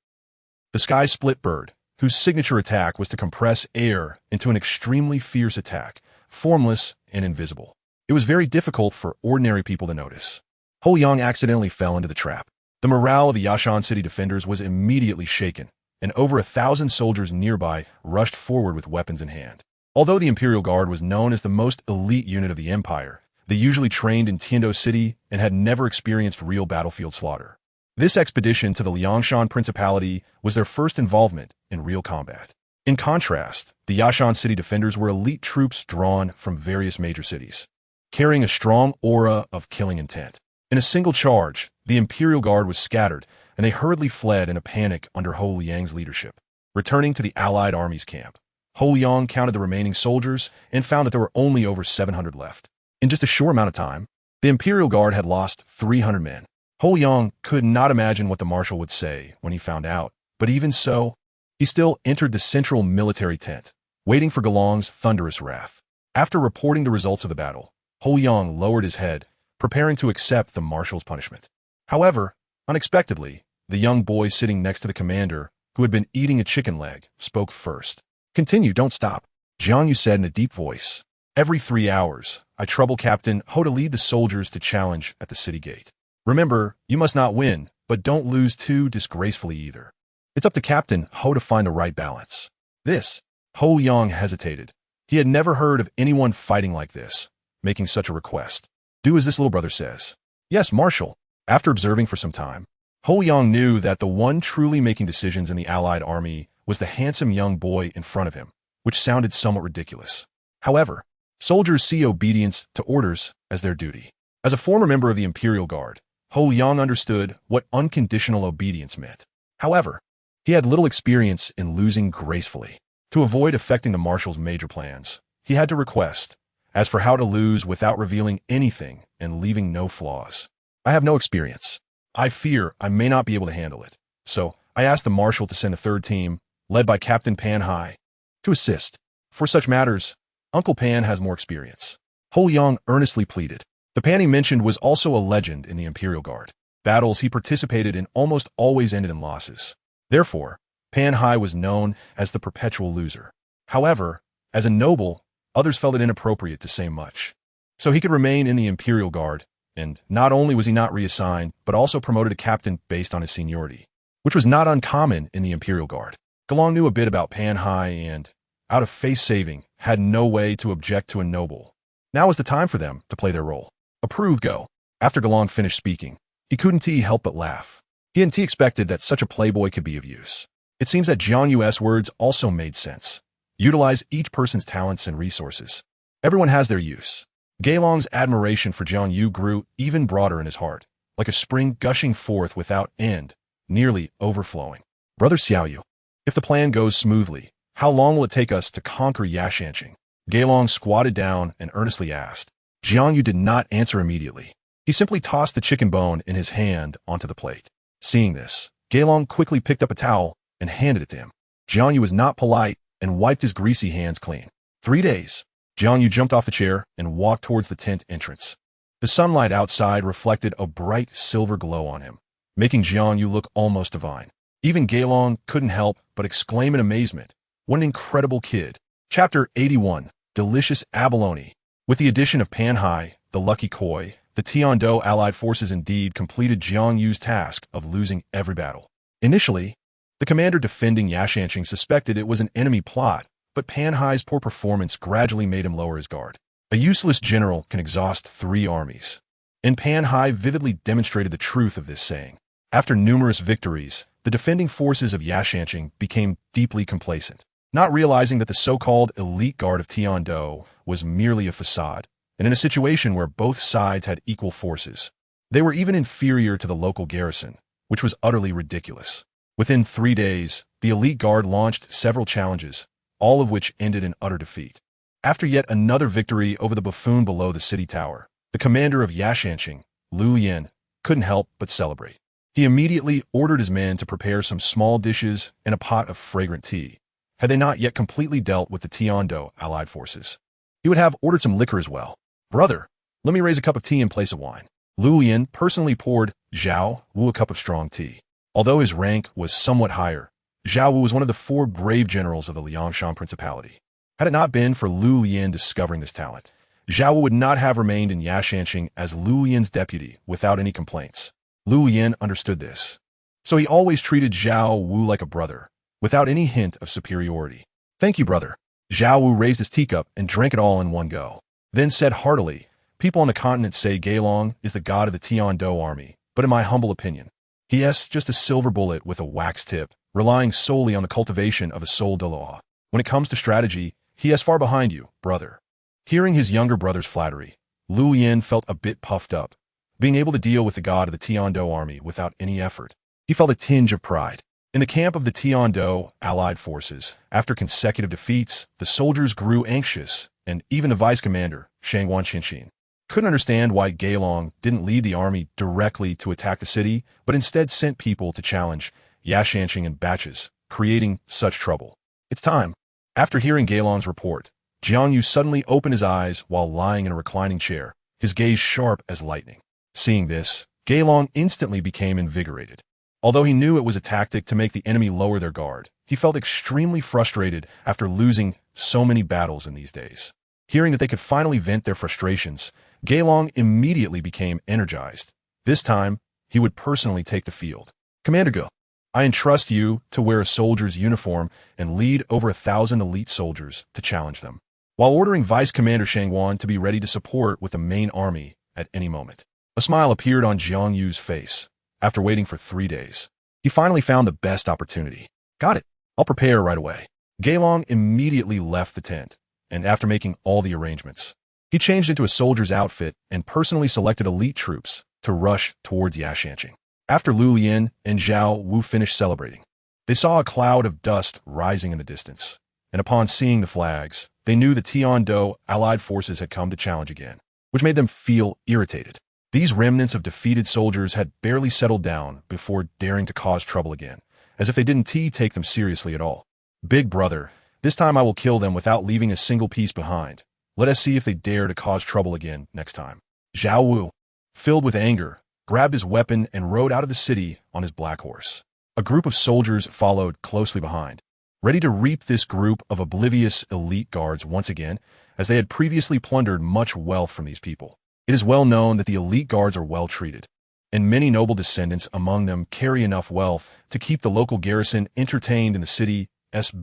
the Sky Split Bird, whose signature attack was to compress air into an extremely fierce attack, formless and invisible. It was very difficult for ordinary people to notice. Ho Yang accidentally fell into the trap. The morale of the Yashan City defenders was immediately shaken, and over 1,000 soldiers nearby rushed forward with weapons in hand. Although the Imperial Guard was known as the most elite unit of the Empire, they usually trained in Tiando City and had never experienced real battlefield slaughter. This expedition to the Liangshan Principality was their first involvement in real combat. In contrast, the Yashan City defenders were elite troops drawn from various major cities, carrying a strong aura of killing intent. In a single charge, the Imperial Guard was scattered, and they hurriedly fled in a panic under Ho Yang's leadership. Returning to the Allied Army's camp, Ho Yang counted the remaining soldiers and found that there were only over 700 left. In just a short amount of time, the Imperial Guard had lost 300 men. Ho Yang could not imagine what the marshal would say when he found out, but even so, he still entered the central military tent, waiting for Gelong's thunderous wrath. After reporting the results of the battle, Ho Yang lowered his head, preparing to accept the marshal's punishment. However, unexpectedly, the young boy sitting next to the commander, who had been eating a chicken leg, spoke first. "Continue, don't stop," Jiang Yu said in a deep voice. "Every 3 hours, I trouble Captain Ho to lead the soldiers to challenge at the city gate. Remember, you must not win, but don't lose too disgracefully either. It's up to Captain Ho to find the right balance." This, Ho Yang hesitated. He had never heard of anyone fighting like this, making such a request. "Do as this little brother says." "Yes, Marshal." After observing for some time, Ho Yang knew that the one truly making decisions in the Allied army was the handsome young boy in front of him, which sounded somewhat ridiculous. However, soldiers see obedience to orders as their duty. As a former member of the Imperial Guard, Ho Yang understood what unconditional obedience meant. However, he had little experience in losing gracefully. To avoid affecting the marshal's major plans, he had to request, as for how to lose without revealing anything and leaving no flaws. "I have no experience. I fear I may not be able to handle it. So, I asked the marshal to send a third team, led by Captain Pan Hai, to assist. For such matters, Uncle Pan has more experience." Ho Yang earnestly pleaded. The Pan he mentioned was also a legend in the Imperial Guard. Battles he participated in almost always ended in losses. Therefore, Pan Hai was known as the perpetual loser. However, as a noble, others felt it inappropriate to say much. So he could remain in the Imperial Guard, and not only was he not reassigned, but also promoted to captain based on his seniority, which was not uncommon in the Imperial Guard. Gelong knew a bit about Pan Hai and, out of face saving, had no way to object to a noble. Now was the time for them to play their role. "Approved, go." After Gelong finished speaking, he couldn't help but laugh. He hadn't expected that such a playboy could be of use. It seems that JiangYu's words also made sense. Utilize each person's talents and resources. Everyone has their use. Gelong's admiration for JiangYu grew even broader in his heart, like a spring gushing forth without end, nearly overflowing. "Brother Xiaoyu, if the plan goes smoothly, how long will it take us to conquer Yashanqing?" Gelong squatted down and earnestly asked. JiangYu did not answer immediately. He simply tossed the chicken bone in his hand onto the plate. Seeing this, Gelong quickly picked up a towel and handed it to him. JiangYu was not polite and wiped his greasy hands clean. 3 days. JiangYu jumped off the chair and walked towards the tent entrance. The sunlight outside reflected a bright silver glow on him, making JiangYu look almost divine. Even Gelong couldn't help but exclaim in amazement, "What an incredible kid." Chapter 81, Delicious Abalone. With the addition of Pan Hai, the Lucky Koi, the Tiando allied forces indeed completed JiangYu's task of losing every battle. Initially, the commander defending Yashanqing suspected it was an enemy plot, but Pan Hai's poor performance gradually made him lower his guard. A useless general can exhaust 3 armies. And Pan Hai vividly demonstrated the truth of this saying. After numerous victories, the defending forces of Yashanqing became deeply complacent, not realizing that the so-called elite guard of Tiando was merely a facade, and in a situation where both sides had equal forces. They were even inferior to the local garrison, which was utterly ridiculous. Within 3 days, the elite guard launched several challenges, all of which ended in utter defeat. After yet another victory over the buffoon below the city tower, the commander of Yashanqing, Lu Yan, couldn't help but celebrate. He immediately ordered his men to prepare some small dishes and a pot of fragrant tea. Had they not yet completely dealt with the Tiando allied forces, he would have ordered some liquor as well. "Brother, let me raise a cup of tea in place of wine." Lu Yan personally poured Zhao Wu a cup of strong tea. Although his rank was somewhat higher, Zhao Wu was one of the 4 brave generals of the Liangshan Principality. Had it not been for Lu Yan discovering this talent, Zhao Wu would not have remained in Yashanqing as Lu Yan's deputy without any complaints. Lu Yan understood this, so he always treated Zhao Wu like a brother, without any hint of superiority. "Thank you, brother." Zhao Wu raised his teacup and drank it all in one go, then said heartily, "People on the continent say Gelong is the god of the Tiando army, but in my humble opinion, he is just a silver bullet with a wax tip, relying solely on the cultivation of a soul Douluo. When it comes to strategy, he is far behind you, brother." Hearing his younger brother's flattery, Lu Yan felt a bit puffed up, being able to deal with the god of the Tiando army without any effort. He felt a tinge of pride. In the camp of the Tiando allied forces, after consecutive defeats, the soldiers grew anxious, and even the vice commander, Shang Wanqinshin, couldn't understand why Gaelong didn't lead the army directly to attack the city, but instead sent people to challenge Yashanqing in batches, creating such trouble. It's time. After hearing Gaelong's report, Jiang Yu suddenly opened his eyes while lying in a reclining chair, his gaze sharp as lightning. Seeing this, Gaelong instantly became invigorated. Although he knew it was a tactic to make the enemy lower their guard, he felt extremely frustrated after losing so many battles in these days. Hearing that they could finally vent their frustrations, Gaelong immediately became energized. This time, he would personally take the field. Commander Go, I entrust you to wear a soldier's uniform and lead over 1,000 elite soldiers to challenge them, while ordering Vice Commander Shangwan to be ready to support with the main army at any moment. A smile appeared on Jiang Yu's face. After waiting for 3 days, he finally found the best opportunity. Got it. I'll prepare right away. Gaelong immediately left the tent, and after making all the arrangements, he changed into a soldier's outfit and personally selected elite troops to rush towards Yashanqing. After Lu Yin and Zhao Wu finished celebrating, they saw a cloud of dust rising in the distance, and upon seeing the flags, they knew the Tian-Do allied forces had come to challenge again, which made them feel irritated. These remnants of defeated soldiers had barely settled down before daring to cause trouble again, as if they didn't take them seriously at all. Big brother, this time I will kill them without leaving a single piece behind. Let us see if they dare to cause trouble again next time. Zhao Wu, filled with anger, grabbed his weapon and rode out of the city on his black horse. A group of soldiers followed closely behind, ready to reap this group of oblivious elite guards once again, as they had previously plundered much wealth from these people. It is well known that the elite guards are well treated, and many noble descendants among them carry enough wealth to keep the local garrison entertained in the city's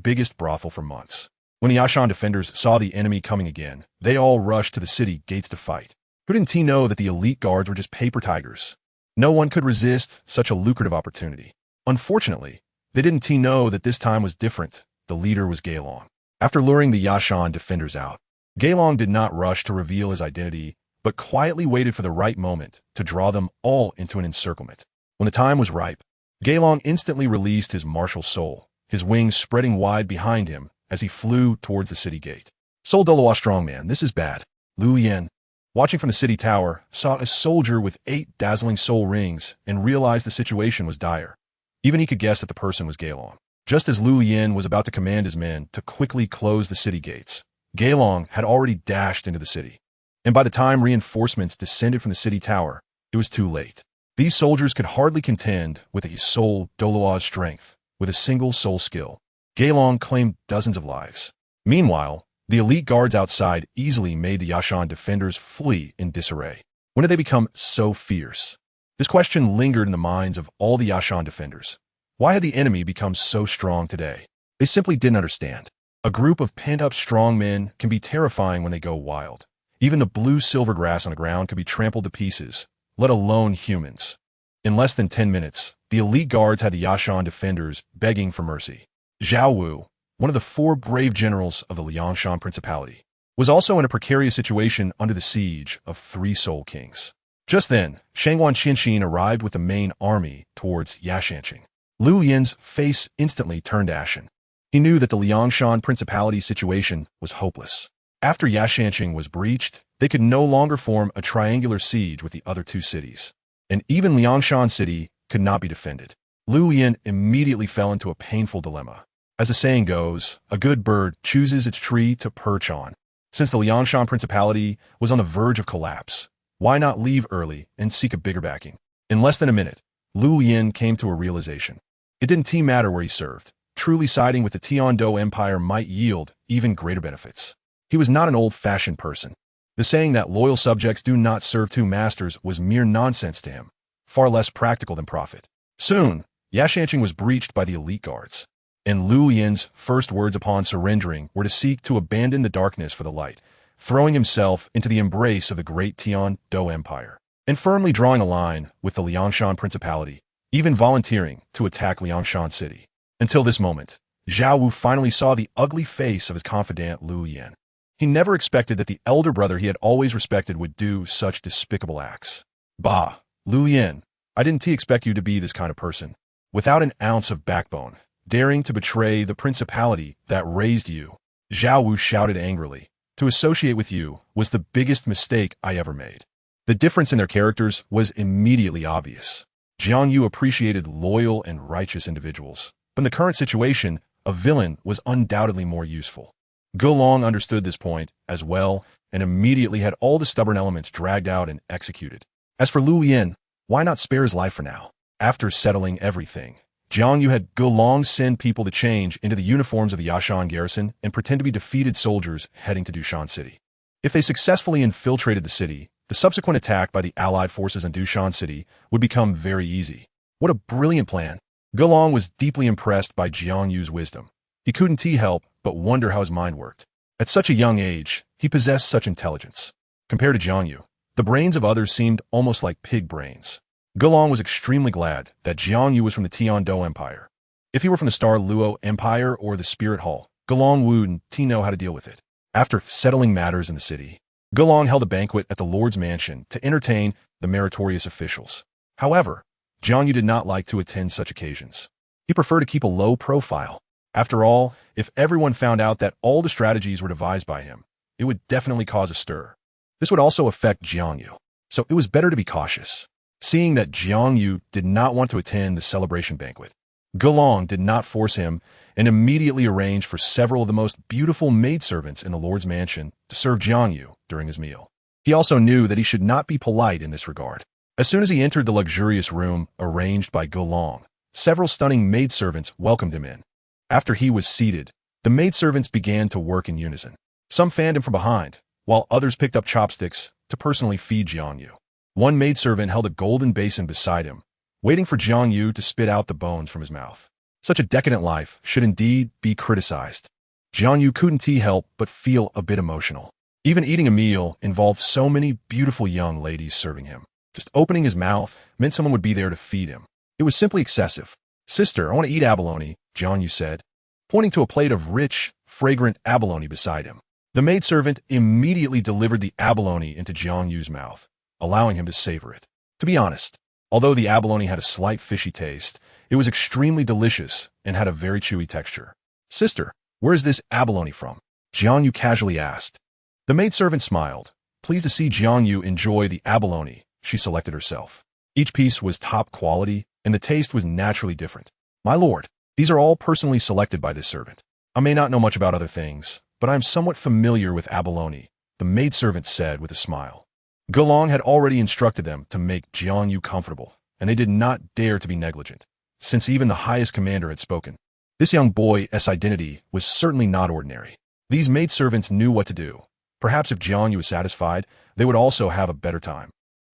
biggest brothel for months. When the Yashan defenders saw the enemy coming again, they all rushed to the city gates to fight. Who didn't know that the elite guards were just paper tigers? No one could resist such a lucrative opportunity. Unfortunately, they didn't know that this time was different. The leader was Gaelong. After luring the Yashan defenders out, Gaelong did not rush to reveal his identity, but quietly waited for the right moment to draw them all into an encirclement. When the time was ripe, Gaelong instantly released his martial soul, his wings spreading wide behind him as he flew towards the city gate. Soul Douluo strongman, this is bad. Lu Yin, watching from the city tower, saw a soldier with 8 dazzling soul rings and realized the situation was dire. Even he could guess that the person was Gaelong. Just as Lu Yin was about to command his men to quickly close the city gates, Gaelong had already dashed into the city. And by the time reinforcements descended from the city tower, it was too late. These soldiers could hardly contend with a Soul Douluo's strength. With a single soul skill, Gaelong claimed dozens of lives. Meanwhile, the elite guards outside easily made the Yashan defenders flee in disarray. When did they become so fierce? This question lingered in the minds of all the Yashan defenders. Why had the enemy become so strong today? They simply didn't understand. A group of pent-up strong men can be terrifying when they go wild. Even the blue silver grass on the ground could be trampled to pieces, let alone humans. In less than 10 minutes, the elite guards had the Yashan defenders begging for mercy. Zhao Wu, one of the 4 brave generals of the Liangshan Principality, was also in a precarious situation under the siege of 3 Soul Kings. Just then, Shangwan Qianxin arrived with the main army towards Yashanqing. Lu Yin's face instantly turned ashen. He knew that the Liangshan Principality situation was hopeless. After Yashanqing was breached, they could no longer form a triangular siege with the other 2 cities. And even Liangshan City could not be defended. Lu Yin immediately fell into a painful dilemma. As the saying goes, a good bird chooses its tree to perch on. Since the Liangshan Principality was on the verge of collapse, why not leave early and seek a bigger backing? In less than a minute, Lu Yin came to a realization. It didn't matter where he served. Truly siding with the Tian-Do Empire might yield even greater benefits. He was not an old-fashioned person. The saying that loyal subjects do not serve 2 masters was mere nonsense to him, far less practical than profit. Soon, Yashanqing was breached by the elite guards, and Lu Yin's first words upon surrendering were to seek to abandon the darkness for the light, throwing himself into the embrace of the great Tian-Do Empire, and firmly drawing a line with the Liangshan Principality, even volunteering to attack Liangshan City. Until this moment, Zhao Wu finally saw the ugly face of his confidant Lu Yin. He never expected that the elder brother he had always respected would do such despicable acts. Bah, Lu Yin, I didn't expect you to be this kind of person. Without an ounce of backbone, daring to betray the principality that raised you, Zhao Wu shouted angrily. To associate with you was the biggest mistake I ever made. The difference in their characters was immediately obvious. Jiang Yu appreciated loyal and righteous individuals, but in the current situation, a villain was undoubtedly more useful. Golong understood this point as well and immediately had all the stubborn elements dragged out and executed. As for Lu Lian, why not spare his life for now? After settling everything, Jiang Yu had Golong send people to change into the uniforms of the Yashan garrison and pretend to be defeated soldiers heading to Dushan City. If they successfully infiltrated the city, the subsequent attack by the allied forces on Dushan City would become very easy. What a brilliant plan! Golong was deeply impressed by Jiang Yu's wisdom. He couldn't help but wonder how his mind worked. At such a young age, he possessed such intelligence. Compared to Jiang Yu, the brains of others seemed almost like pig brains. Golong was extremely glad that Jiang Yu was from the Tian-Do Empire. If he were from the Star Luo Empire or the Spirit Hall, Golong wouldn't know how to deal with it. After settling matters in the city, Golong held a banquet at the Lord's mansion to entertain the meritorious officials. However, Jiang Yu did not like to attend such occasions. He preferred to keep a low profile. After all, if everyone found out that all the strategies were devised by him, it would definitely cause a stir. This would also affect Jiang Yu, so it was better to be cautious. Seeing that Jiang Yu did not want to attend the celebration banquet, Golong did not force him and immediately arranged for several of the most beautiful maidservants in the Lord's mansion to serve Jiang Yu during his meal. He also knew that he should not be polite in this regard. As soon as he entered the luxurious room arranged by Golong, several stunning maidservants welcomed him in. After he was seated, the maidservants began to work in unison. Some fanned him from behind, while others picked up chopsticks to personally feed Jiang Yu. One maidservant held a golden basin beside him, waiting for Jiang Yu to spit out the bones from his mouth. Such a decadent life should indeed be criticized. Jiang Yu couldn't help but feel a bit emotional. Even eating a meal involved so many beautiful young ladies serving him. Just opening his mouth meant someone would be there to feed him. It was simply excessive. "Sister, I want to eat abalone," Jiang Yu said, pointing to a plate of rich, fragrant abalone beside him. The maidservant immediately delivered the abalone into Jiang Yu's mouth, allowing him to savor it. To be honest, although the abalone had a slight fishy taste, it was extremely delicious and had a very chewy texture. "Sister, where is this abalone from?" Jiang Yu casually asked. The maidservant smiled, pleased to see Jiang Yu enjoy the abalone she selected herself. Each piece was top quality, and the taste was naturally different. "My lord, these are all personally selected by this servant. I may not know much about other things, but I am somewhat familiar with abalone," the maidservant said with a smile. Golong had already instructed them to make Jiang Yu comfortable, and they did not dare to be negligent, since even the highest commander had spoken. This young boy's identity was certainly not ordinary. These maidservants knew what to do. Perhaps if Jiang Yu was satisfied, they would also have a better time.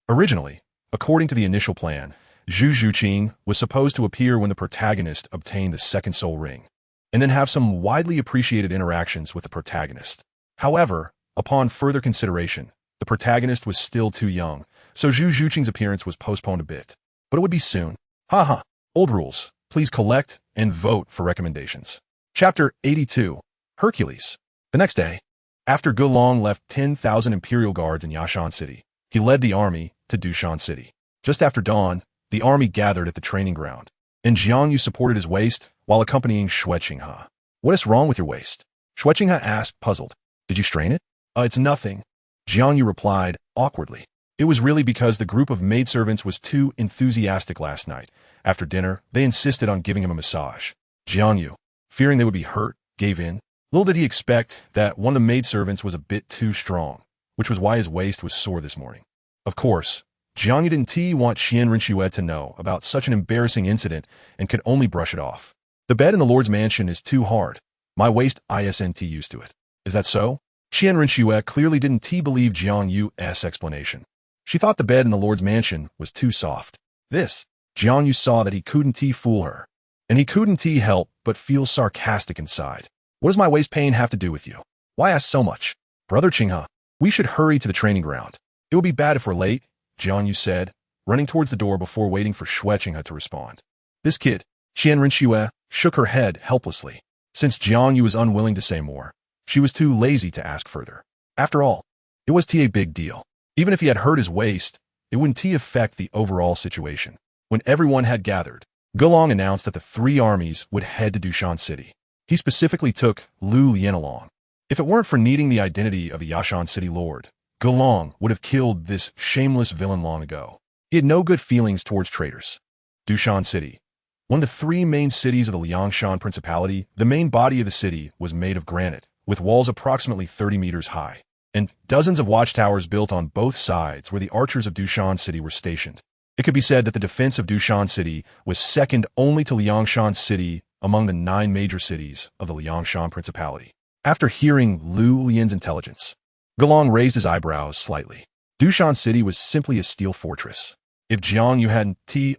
Originally, according to the initial plan, Zhu Zhuqing was supposed to appear when the protagonist obtained the second soul ring, and then have some widely appreciated interactions with the protagonist. However, upon further consideration, the protagonist was still too young, so Zhu Zhuqing's appearance was postponed a bit. But it would be soon. Haha, old rules. Please collect and vote for recommendations. Chapter 82, Hercules. The next day, after Golong left 10,000 Imperial Guards in Yashan City, he led the army to Dushan City. Just after dawn, the army gathered at the training ground, and Jiang Yu supported his waist while accompanying Chixiao. "What is wrong with your waist?" Chixiao asked, puzzled. "Did you strain it?" It's nothing," Jiang Yu replied, awkwardly. It was really because the group of maidservants was too enthusiastic last night. After dinner, they insisted on giving him a massage. Jiang Yu, fearing they would be hurt, gave in. Little did he expect that one of the maidservants was a bit too strong, which was why his waist was sore this morning. Of course, Jiang Yu didn't want Qianren to know about such an embarrassing incident and could only brush it off. "The bed in the Lord's mansion is too hard. My waist isn't used to it." "Is that so?" Qianren clearly didn't believe Jiang Yu's explanation. She thought the bed in the Lord's mansion was too soft. Jiang Yu saw that he couldn't fool her, and he couldn't help but feel sarcastic inside. "What does my waist pain have to do with you? Why ask so much?" "Brother Qinghe, we should hurry to the training ground. It will be bad if we're late," Jiang Yu said, running towards the door before waiting for Chixiao to respond. This kid, Qianren shook her head helplessly. Since Jiang Yu was unwilling to say more, she was too lazy to ask further. After all, it was a big deal. Even if he had hurt his waist, it wouldn't affect the overall situation. When everyone had gathered, Golong announced that the three armies would head to Dushan City. He specifically took Lu Lian along. If it weren't for needing the identity of a Yashan city lord, Gulong would have killed this shameless villain long ago. He had no good feelings towards traitors. Dushan City. One of the three main cities of the Liangshan Principality, the main body of the city was made of granite, with walls approximately 30 meters high, and dozens of watchtowers built on both sides where the archers of Dushan City were stationed. It could be said that the defense of Dushan City was second only to Liangshan City among the 9 major cities of the Liangshan Principality. After hearing Lu Lian's intelligence, Gulong raised his eyebrows slightly. Dushan City was simply a steel fortress. If Jiang Yu hadn't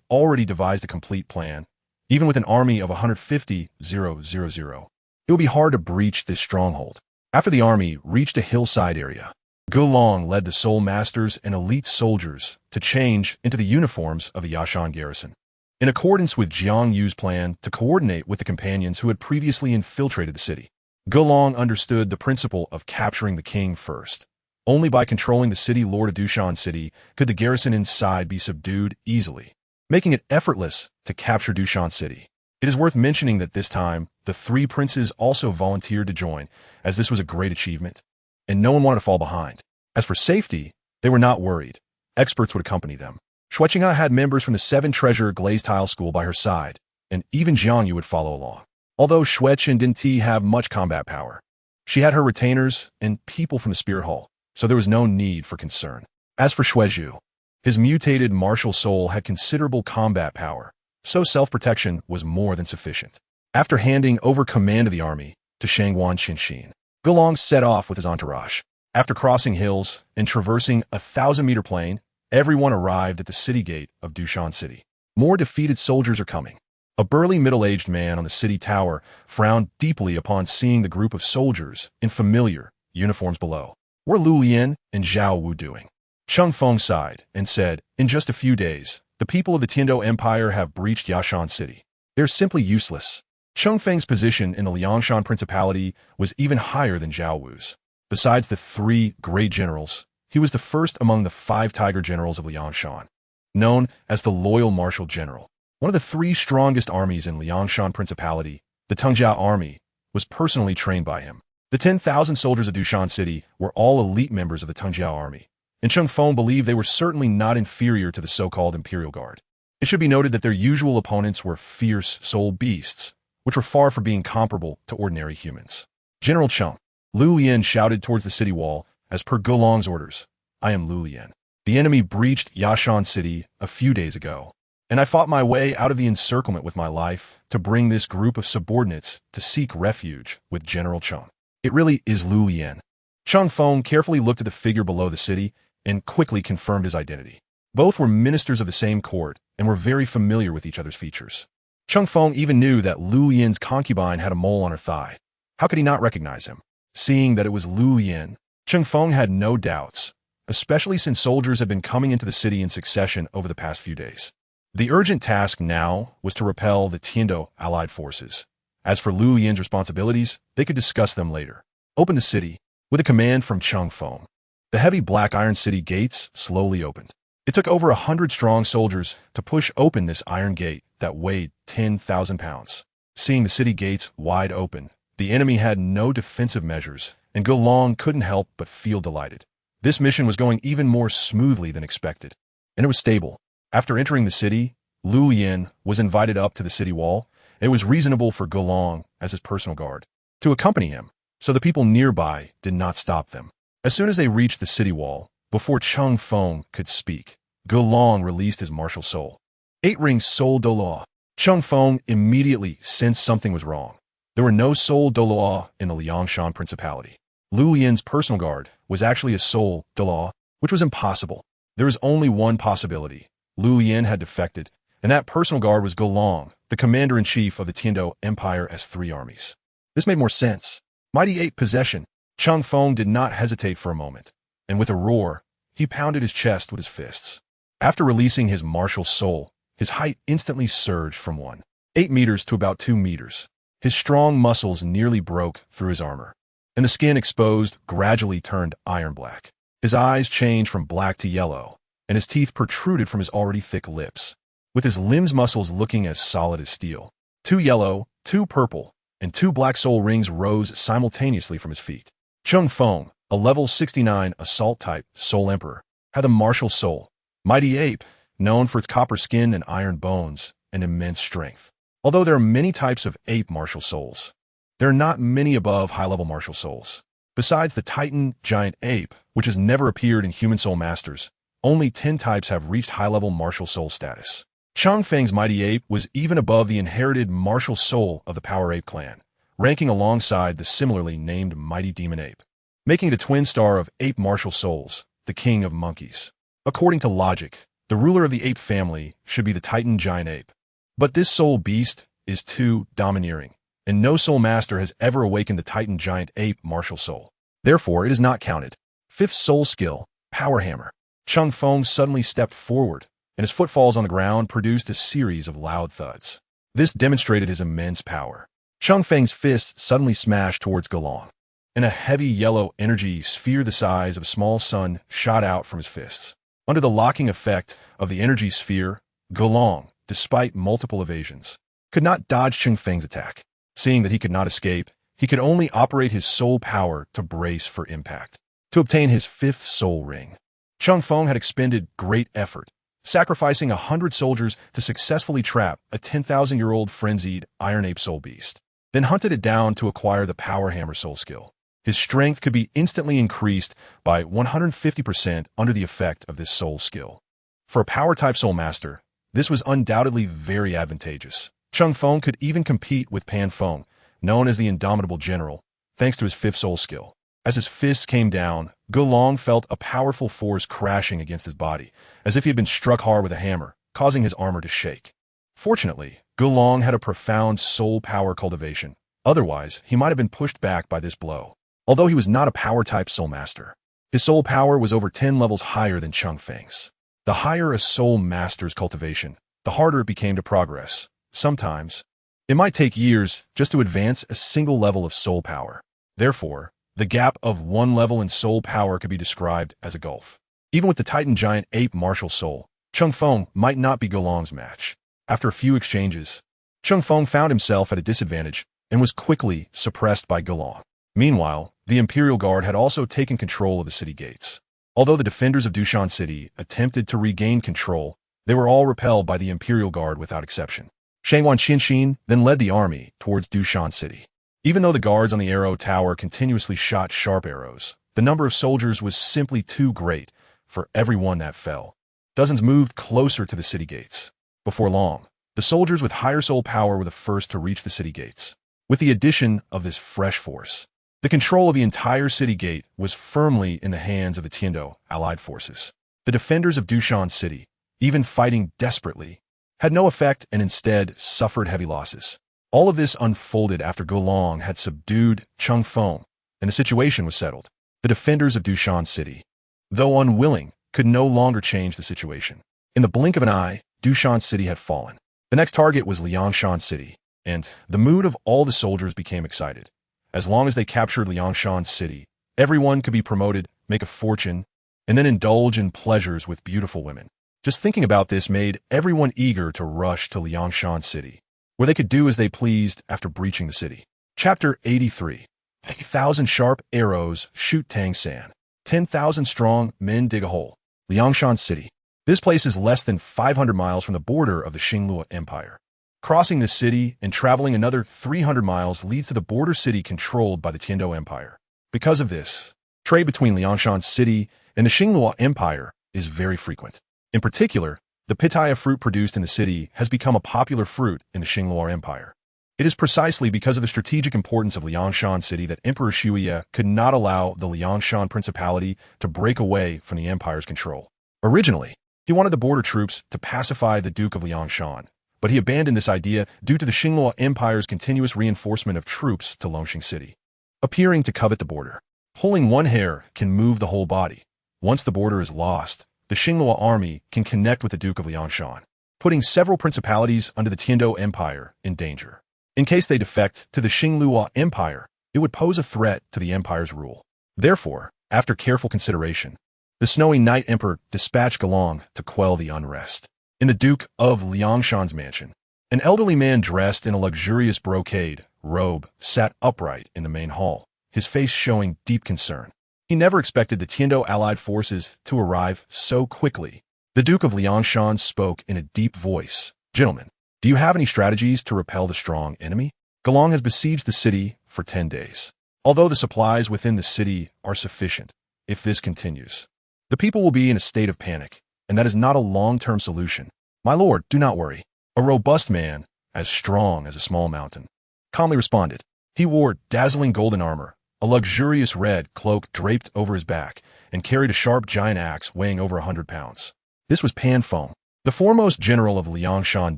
already devised a complete plan, even with an army of 150,000, it would be hard to breach this stronghold. After the army reached a hillside area, Gulong led the Soul Masters and elite soldiers to change into the uniforms of a Yashan garrison. In accordance with Jiang Yu's plan to coordinate with the companions who had previously infiltrated the city, Gulong understood the principle of capturing the king first. Only by controlling the city lord of Dushan City could the garrison inside be subdued easily, making it effortless to capture Dushan City. It is worth mentioning that this time, the 3 princes also volunteered to join, as this was a great achievement, and no one wanted to fall behind. As for safety, they were not worried. Experts would accompany them. Shuqinga had members from the 7 treasure Glazed Tile School by her side, and even Jiang Yu would follow along. Although Shueqin didn't have much combat power, she had her retainers and people from the Spirit Hall, so there was no need for concern. As for Shueju, his mutated martial soul had considerable combat power, so self-protection was more than sufficient. After handing over command of the army to Shangwan Qinxin, Gulong set off with his entourage. After crossing hills and traversing a 1,000-meter plain, everyone arrived at the city gate of Dushan City. More defeated soldiers are coming. A burly middle-aged man on the city tower frowned deeply upon seeing the group of soldiers in familiar uniforms below. "What are Lu Lian and Zhao Wu doing?" Cheng Feng sighed and said, "In just a few days, the people of the Tiando Empire have breached Yashan City. They're simply useless." Cheng Feng's position in the Liangshan Principality was even higher than Zhao Wu's. Besides the 3 great generals, he was the first among the 5 tiger generals of Liangshan, known as the Loyal Martial General. One of the 3 strongest armies in Liangshan Principality, the Tengjiao Army, was personally trained by him. The 10,000 soldiers of Dushan City were all elite members of the Tengjiao Army, and Cheng Feng believed they were certainly not inferior to the so-called Imperial Guard. It should be noted that their usual opponents were fierce soul beasts, which were far from being comparable to ordinary humans. "General Cheng," Lu Lian shouted towards the city wall, "as per Gulong's orders, I am Lu Lian. The enemy breached Yashan City a few days ago, and I fought my way out of the encirclement with my life to bring this group of subordinates to seek refuge with General Cheng." It really is Lu Lian. Cheng Feng carefully looked at the figure below the city and quickly confirmed his identity. Both were ministers of the same court and were very familiar with each other's features. Cheng Feng even knew that Lu Lian's concubine had a mole on her thigh. How could he not recognize him? Seeing that it was Lu Lian, Cheng Feng had no doubts, especially since soldiers had been coming into the city in succession over the past few days. The urgent task now was to repel the Tiando allied forces. As for Lu Lian's responsibilities, they could discuss them later. Open the city. With a command from Cheng Feng, the heavy black iron city gates slowly opened. It took over 100 strong soldiers to push open this iron gate that weighed 10,000 pounds. Seeing the city gates wide open, the enemy had no defensive measures, and Gulong couldn't help but feel delighted. This mission was going even more smoothly than expected, and it was stable. After entering the city, Lu Lian was invited up to the city wall. It was reasonable for Gulong, as his personal guard, to accompany him, so the people nearby did not stop them. As soon as they reached the city wall, before Cheng Feng could speak, Gulong released his martial soul. 8-ring soul Douluo. Cheng Feng immediately sensed something was wrong. There were no soul Douluo in the Liangshan Principality. Lu Lian's personal guard was actually a soul Douluo, which was impossible. There was only one possibility. Lu Lian had defected, and that personal guard was Gulong, the commander-in-chief of the Tiando Empire as 3 armies. This made more sense. Mighty 8 possession. Cheng Feng did not hesitate for a moment, and with a roar, he pounded his chest with his fists. After releasing his martial soul, his height instantly surged from 1.8 meters to about 2 meters. His strong muscles nearly broke through his armor, and the skin exposed gradually turned iron black. His eyes changed from black to yellow, and his teeth protruded from his already thick lips, with his limbs muscles looking as solid as steel. 2 yellow, 2 purple, and 2 black soul rings rose simultaneously from his feet. Chung Feng, a level 69 assault-type Soul Emperor, had the martial soul, mighty ape, known for its copper skin and iron bones, and immense strength. Although there are many types of ape martial souls, there are not many above high-level martial souls. Besides the Titan giant ape, which has never appeared in Human Soul Masters, only 10 types have reached high-level martial soul status. Chung Feng's mighty ape was even above the inherited martial soul of the Power Ape clan, ranking alongside the similarly named mighty demon ape, making it a twin star of ape martial souls, the king of monkeys. According to logic, the ruler of the ape family should be the Titan giant ape. But this soul beast is too domineering, and no soul master has ever awakened the Titan giant ape martial soul. Therefore, it is not counted. Fifth soul skill, Power Hammer. Chung Feng suddenly stepped forward, and his footfalls on the ground produced a series of loud thuds. This demonstrated his immense power. Chung Feng's fist suddenly smashed towards Golong, and a heavy yellow energy sphere the size of a small sun shot out from his fists. Under the locking effect of the energy sphere, Golong, despite multiple evasions, could not dodge Chung Feng's attack. Seeing that he could not escape, he could only operate his soul power to brace for impact. To obtain his fifth soul ring, Chung Feng had expended great effort, sacrificing 100 soldiers to successfully trap a 10,000-year-old frenzied Iron Ape soul beast, then hunted it down to acquire the Power Hammer soul skill. His strength could be instantly increased by 150% under the effect of this soul skill. For a power-type soul master, this was undoubtedly very advantageous. Chung Feng could even compete with Pan Feng, known as the Indomitable General, thanks to his fifth soul skill. As his fists came down, Golong felt a powerful force crashing against his body, as if he had been struck hard with a hammer, causing his armor to shake. Fortunately, Golong had a profound soul power cultivation. Otherwise, he might have been pushed back by this blow. Although he was not a power-type soul master, his soul power was over 10 levels higher than Chung Feng's. The higher a soul master's cultivation, the harder it became to progress. Sometimes, it might take years just to advance a single level of soul power. Therefore, the gap of one level in soul power could be described as a gulf. Even with the Titan giant ape martial soul, Chung Feng might not be Golong's match. After a few exchanges, Chung Feng found himself at a disadvantage and was quickly suppressed by Golong. Meanwhile, the Imperial Guard had also taken control of the city gates. Although the defenders of Dushan City attempted to regain control, they were all repelled by the Imperial Guard without exception. Shangwan Qinshin then led the army towards Dushan City. Even though the guards on the arrow tower continuously shot sharp arrows, the number of soldiers was simply too great for every one that fell. Dozens moved closer to the city gates. Before long, the soldiers with higher soul power were the first to reach the city gates. With the addition of this fresh force, the control of the entire city gate was firmly in the hands of the Tiando allied forces. The defenders of Dushan City, even fighting desperately, had no effect and instead suffered heavy losses. All of this unfolded after Golong had subdued Chung Feng, and the situation was settled. The defenders of Dushan City, though unwilling, could no longer change the situation. In the blink of an eye, Dushan City had fallen. The next target was Liangshan City, and the mood of all the soldiers became excited. As long as they captured Liangshan City, everyone could be promoted, make a fortune, and then indulge in pleasures with beautiful women. Just thinking about this made everyone eager to rush to Liangshan City, where they could do as they pleased after breaching the city. Chapter 83. 1,000 sharp arrows shoot Tang San. 10,000 strong men dig a hole. Liangshan City. This place is less than 500 miles from the border of the Xinglua Empire. Crossing this city and traveling another 300 miles leads to the border city controlled by the Tiando Empire. Because of this, trade between Liangshan City and the Xinglua Empire is very frequent. In particular, the pitaya fruit produced in the city has become a popular fruit in the Xinglua Empire. It is precisely because of the strategic importance of Liangshan City that Emperor Shuya could not allow the Liangshan Principality to break away from the empire's control. Originally, he wanted the border troops to pacify the Duke of Liangshan, but he abandoned this idea due to the Xinglua Empire's continuous reinforcement of troops to Longxing City. Appearing to covet the border, pulling one hair can move the whole body. Once the border is lost, the Xinglua army can connect with the Duke of Liangshan, putting several principalities under the Tiando Empire in danger. In case they defect to the Xinglua Empire, it would pose a threat to the empire's rule. Therefore, after careful consideration, the Snowy Night Emperor dispatched Golong to quell the unrest. In the Duke of Liangshan's mansion, an elderly man dressed in a luxurious brocade robe sat upright in the main hall. his face showing deep concern. He never expected the Tiando allied forces to arrive so quickly. The Duke of Liangshan spoke in a deep voice. "Gentlemen, do you have any strategies to repel the strong enemy? Galong has besieged the city for 10 days. Although the supplies within the city are sufficient, if this continues, the people will be in a state of panic, and that is not a long-term solution. My lord, do not worry." A robust man, as strong as a small mountain, calmly responded. He wore dazzling golden armor, a luxurious red cloak draped over his back, and carried a sharp giant axe weighing over 100 pounds. This was Pan Feng, the foremost general of Liangshan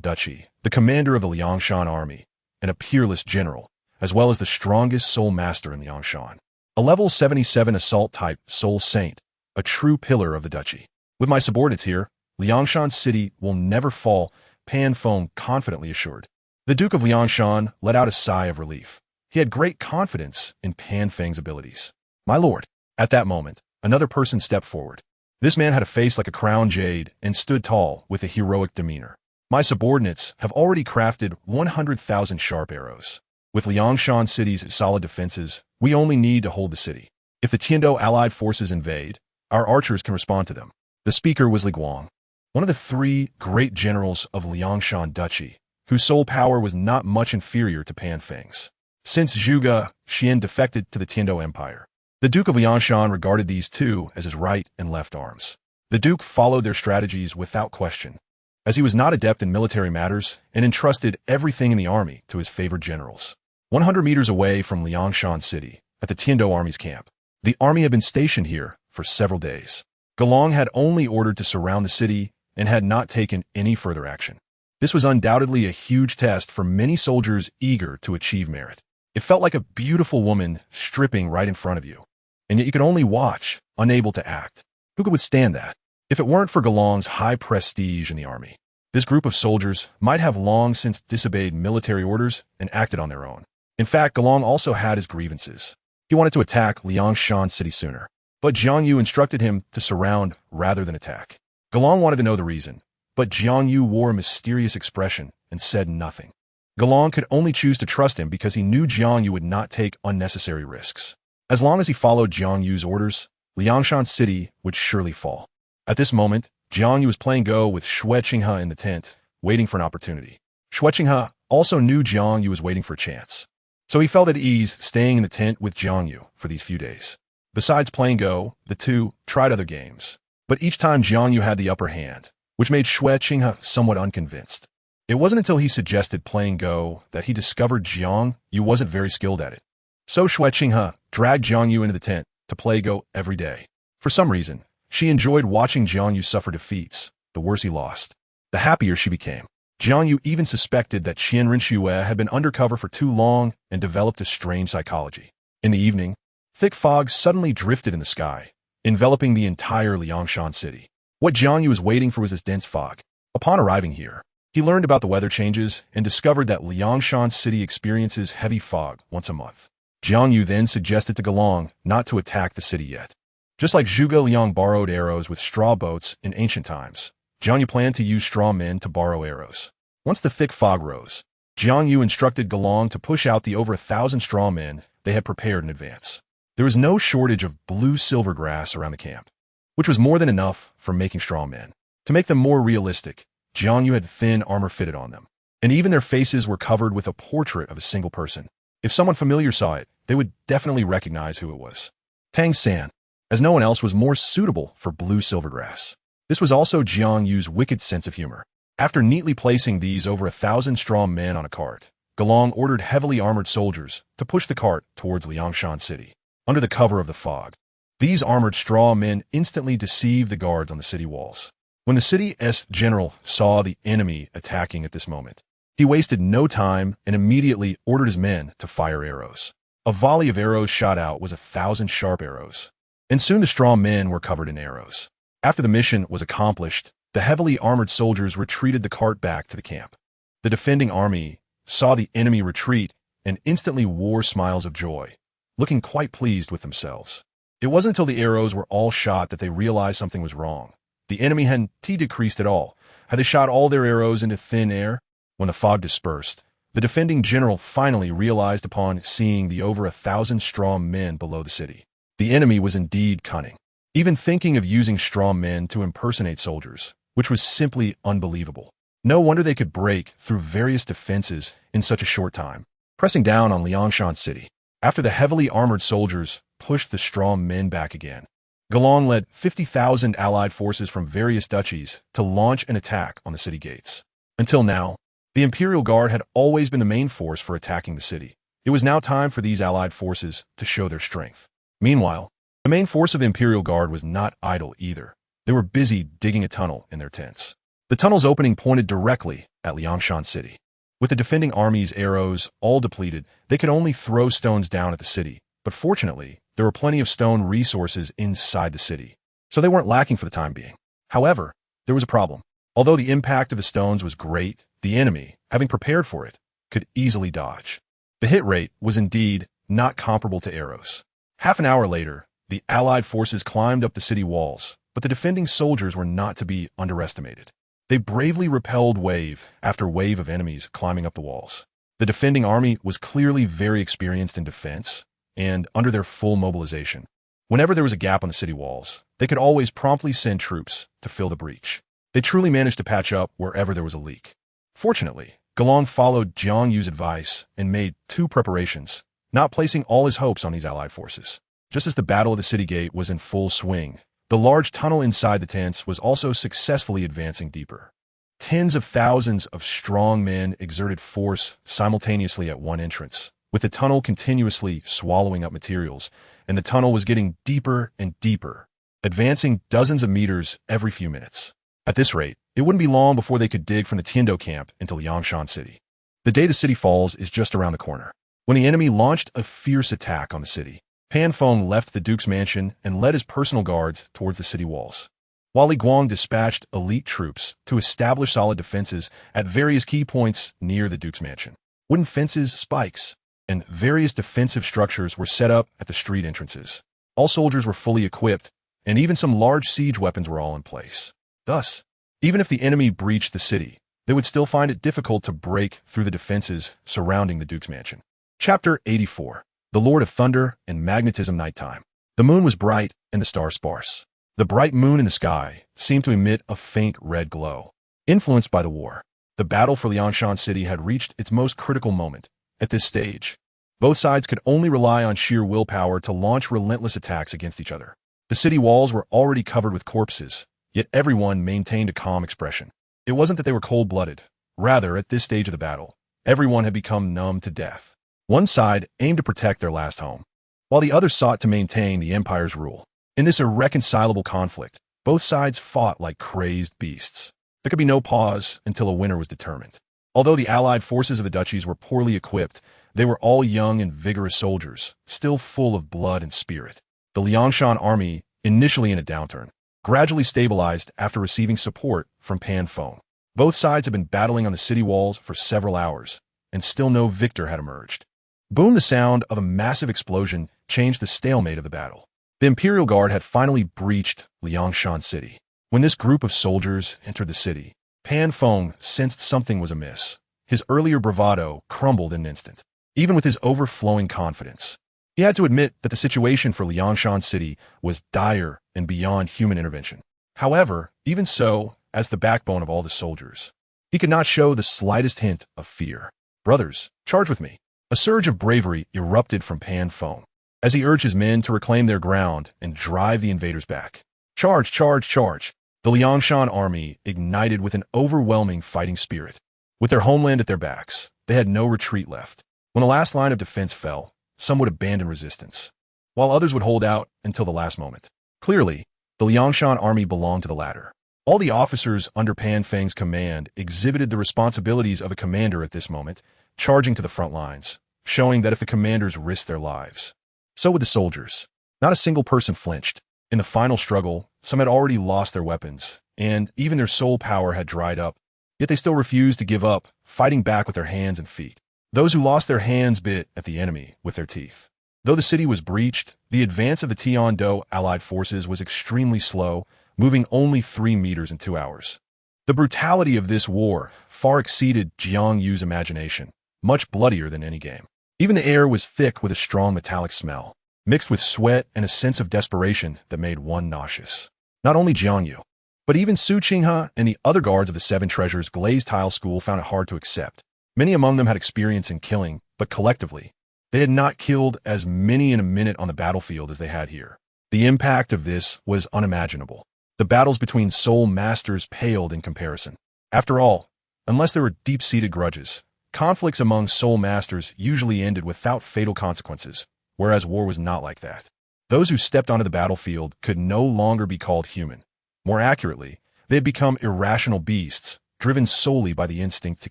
Duchy, the commander of the Liangshan army, and a peerless general, as well as the strongest soul master in Liangshan. A level 77 assault-type soul saint, a true pillar of the duchy. "With my subordinates here, Liangshan City will never fall," Pan Feng confidently assured. The Duke of Liangshan let out a sigh of relief. He had great confidence in Pan Feng's abilities. "My lord." At that moment, another person stepped forward. This man had a face like a crowned jade and stood tall with a heroic demeanor. "My subordinates have already crafted 100,000 sharp arrows. With Liangshan City's solid defenses, we only need to hold the city. If the Tiando allied forces invade, our archers can respond to them." The speaker was Li Guang, one of the 3 great generals of Liangshan Duchy, whose soul power was not much inferior to Pan Feng's. Since Zhuge Xian defected to the Tiando Empire, the Duke of Liangshan regarded these two as his right and left arms. The Duke followed their strategies without question, as he was not adept in military matters and entrusted everything in the army to his favored generals. 100 meters away from Liangshan City, at the Tiando army's camp, the army had been stationed here for several days. Galong had only ordered to surround the city and had not taken any further action. This was undoubtedly a huge test for many soldiers eager to achieve merit. It felt like a beautiful woman stripping right in front of you, and yet you could only watch, unable to act. Who could withstand that? If it weren't for Galong's high prestige in the army, this group of soldiers might have long since disobeyed military orders and acted on their own. In fact, Galong also had his grievances. He wanted to attack Liangshan City sooner, but Jiang Yu instructed him to surround rather than attack. Galong wanted to know the reason, but Jiang Yu wore a mysterious expression and said nothing. Galong could only choose to trust him because he knew Jiang Yu would not take unnecessary risks. As long as he followed Jiang Yu's orders, Liangshan City would surely fall. At this moment, Jiang Yu was playing Go with Xue Qinghe in the tent, waiting for an opportunity. Xue Qinghe also knew Jiang Yu was waiting for a chance, so he felt at ease staying in the tent with Jiang Yu for these few days. Besides playing Go, the two tried other games, but each time Jiang Yu had the upper hand, which made Xue Qinghe somewhat unconvinced. It wasn't until he suggested playing Go that he discovered Jiang Yu wasn't very skilled at it. So Xue Qinghe dragged Jiang Yu into the tent to play Go every day. For some reason, she enjoyed watching Jiang Yu suffer defeats. The worse he lost, the happier she became. Jiang Yu even suspected that Qian Rinxue had been undercover for too long and developed a strange psychology. In the evening, thick fog suddenly drifted in the sky, enveloping the entire Liangshan city. What Jiang Yu was waiting for was this dense fog. Upon arriving here, he learned about the weather changes and discovered that Liangshan City experiences heavy fog once a month. Jiang Yu then suggested to Galong not to attack the city yet. Just like Zhuge Liang borrowed arrows with straw boats in ancient times, Jiang Yu planned to use straw men to borrow arrows. Once the thick fog rose, Jiang Yu instructed Galong to push out the over 1,000 straw men they had prepared in advance. There was no shortage of blue silver grass around the camp, which was more than enough for making straw men. To make them more realistic, Jiang Yu had thin armor fitted on them, and even their faces were covered with a portrait of a single person. If someone familiar saw it, they would definitely recognize who it was. Tang San, as no one else was more suitable for blue silver grass. This was also Jiang Yu's wicked sense of humor. After neatly placing these over 1,000 straw men on a cart, Galong ordered heavily armored soldiers to push the cart towards Liangshan City. Under the cover of the fog, these armored straw men instantly deceived the guards on the city walls. When the city's general saw the enemy attacking at this moment, he wasted no time and immediately ordered his men to fire arrows. A volley of arrows shot out was 1,000 sharp arrows, and soon the straw men were covered in arrows. After the mission was accomplished, the heavily armored soldiers retreated the cart back to the camp. The defending army saw the enemy retreat and instantly wore smiles of joy, looking quite pleased with themselves. It wasn't until the arrows were all shot that they realized something was wrong. The enemy hadn't decreased at all. Had they shot all their arrows into thin air? When the fog dispersed, The defending general finally realized upon seeing the over 1,000-strong men below the city. The enemy was indeed cunning, even thinking of using strong men to impersonate soldiers, which was simply unbelievable. No wonder they could break through various defenses in such a short time, pressing down on Liangshan City. After the heavily armored soldiers pushed the strong men back again, Galong led 50,000 allied forces from various duchies to launch an attack on the city gates. Until now, the Imperial Guard had always been the main force for attacking the city. It was now time for these allied forces to show their strength. Meanwhile, the main force of the Imperial Guard was not idle either. They were busy digging a tunnel in their tents. The tunnel's opening pointed directly at Liangshan City. With the defending army's arrows all depleted, they could only throw stones down at the city, but fortunately, there were plenty of stone resources inside the city, so they weren't lacking for the time being. However, there was a problem. Although the impact of the stones was great, the enemy, having prepared for it, could easily dodge. The hit rate was indeed not comparable to arrows. Half an hour later, the allied forces climbed up the city walls, but the defending soldiers were not to be underestimated. They bravely repelled wave after wave of enemies climbing up the walls. The defending army was clearly very experienced in defense and under their full mobilization. Whenever there was a gap on the city walls, they could always promptly send troops to fill the breach. They truly managed to patch up wherever there was a leak. Fortunately, Galong followed Jiang Yu's advice and made two preparations, not placing all his hopes on these allied forces. Just as the battle of the city gate was in full swing, the large tunnel inside the tents was also successfully advancing deeper. Tens of thousands of strong men exerted force simultaneously at one entrance, with the tunnel continuously swallowing up materials, and the tunnel was getting deeper and deeper, advancing dozens of meters every few minutes. At this rate, it wouldn't be long before they could dig from the Tiando camp into Liangshan City. The day the city falls is just around the corner. When the enemy launched a fierce attack on the city, Pan Feng left the Duke's mansion and led his personal guards towards the city walls, while Li Guang dispatched elite troops to establish solid defenses at various key points near the Duke's mansion. Wooden fences, spikes, and various defensive structures were set up at the street entrances. All soldiers were fully equipped, and even some large siege weapons were all in place. Thus, even if the enemy breached the city, they would still find it difficult to break through the defenses surrounding the Duke's mansion. Chapter 84. The Lord of Thunder and Magnetism Nighttime. The moon was bright and the stars sparse. The bright moon in the sky seemed to emit a faint red glow. Influenced by the war, the battle for Liangshan City had reached its most critical moment. At this stage, both sides could only rely on sheer willpower to launch relentless attacks against each other. The city walls were already covered with corpses, yet everyone maintained a calm expression. It wasn't that they were cold-blooded. Rather, at this stage of the battle, everyone had become numb to death. One side aimed to protect their last home, while the other sought to maintain the empire's rule. In this irreconcilable conflict, both sides fought like crazed beasts. There could be no pause until a winner was determined. Although the allied forces of the duchies were poorly equipped, they were all young and vigorous soldiers, still full of blood and spirit. The Liangshan army, initially in a downturn, gradually stabilized after receiving support from Pan Feng. Both sides had been battling on the city walls for several hours, and still no victor had emerged. Boom! The sound of a massive explosion changed the stalemate of the battle. The Imperial Guard had finally breached Liangshan City. When this group of soldiers entered the city, Pan Feng sensed something was amiss. His earlier bravado crumbled in an instant. Even with his overflowing confidence, he had to admit that the situation for Liangshan City was dire and beyond human intervention. However, even so, as the backbone of all the soldiers, he could not show the slightest hint of fear. "Brothers, charge with me." A surge of bravery erupted from Pan Feng as he urged his men to reclaim their ground and drive the invaders back. Charge, charge, charge! The Liangshan army ignited with an overwhelming fighting spirit. With their homeland at their backs, they had no retreat left. When the last line of defense fell, some would abandon resistance, while others would hold out until the last moment. Clearly, the Liangshan army belonged to the latter. All the officers under Pan Feng's command exhibited the responsibilities of a commander at this moment, charging to the front lines, showing that if the commanders risked their lives, so would the soldiers. Not a single person flinched. In the final struggle, some had already lost their weapons, and even their soul power had dried up, yet they still refused to give up, fighting back with their hands and feet. Those who lost their hands bit at the enemy with their teeth. Though the city was breached, the advance of the Tiando allied forces was extremely slow, moving only 3 meters in 2 hours. The brutality of this war far exceeded Jiang Yu's imagination. much bloodier than any game. Even the air was thick with a strong metallic smell, mixed with sweat and a sense of desperation that made one nauseous. Not only Jiang Yu, but even Su Qinghe and the other guards of the Seven Treasures Glazed Tile School found it hard to accept. Many among them had experience in killing, but collectively, they had not killed as many in a minute on the battlefield as they had here. The impact of this was unimaginable. The battles between soul masters paled in comparison. After all, unless there were deep-seated grudges, conflicts among soul masters usually ended without fatal consequences, whereas war was not like that. Those who stepped onto the battlefield could no longer be called human. More accurately, they had become irrational beasts, driven solely by the instinct to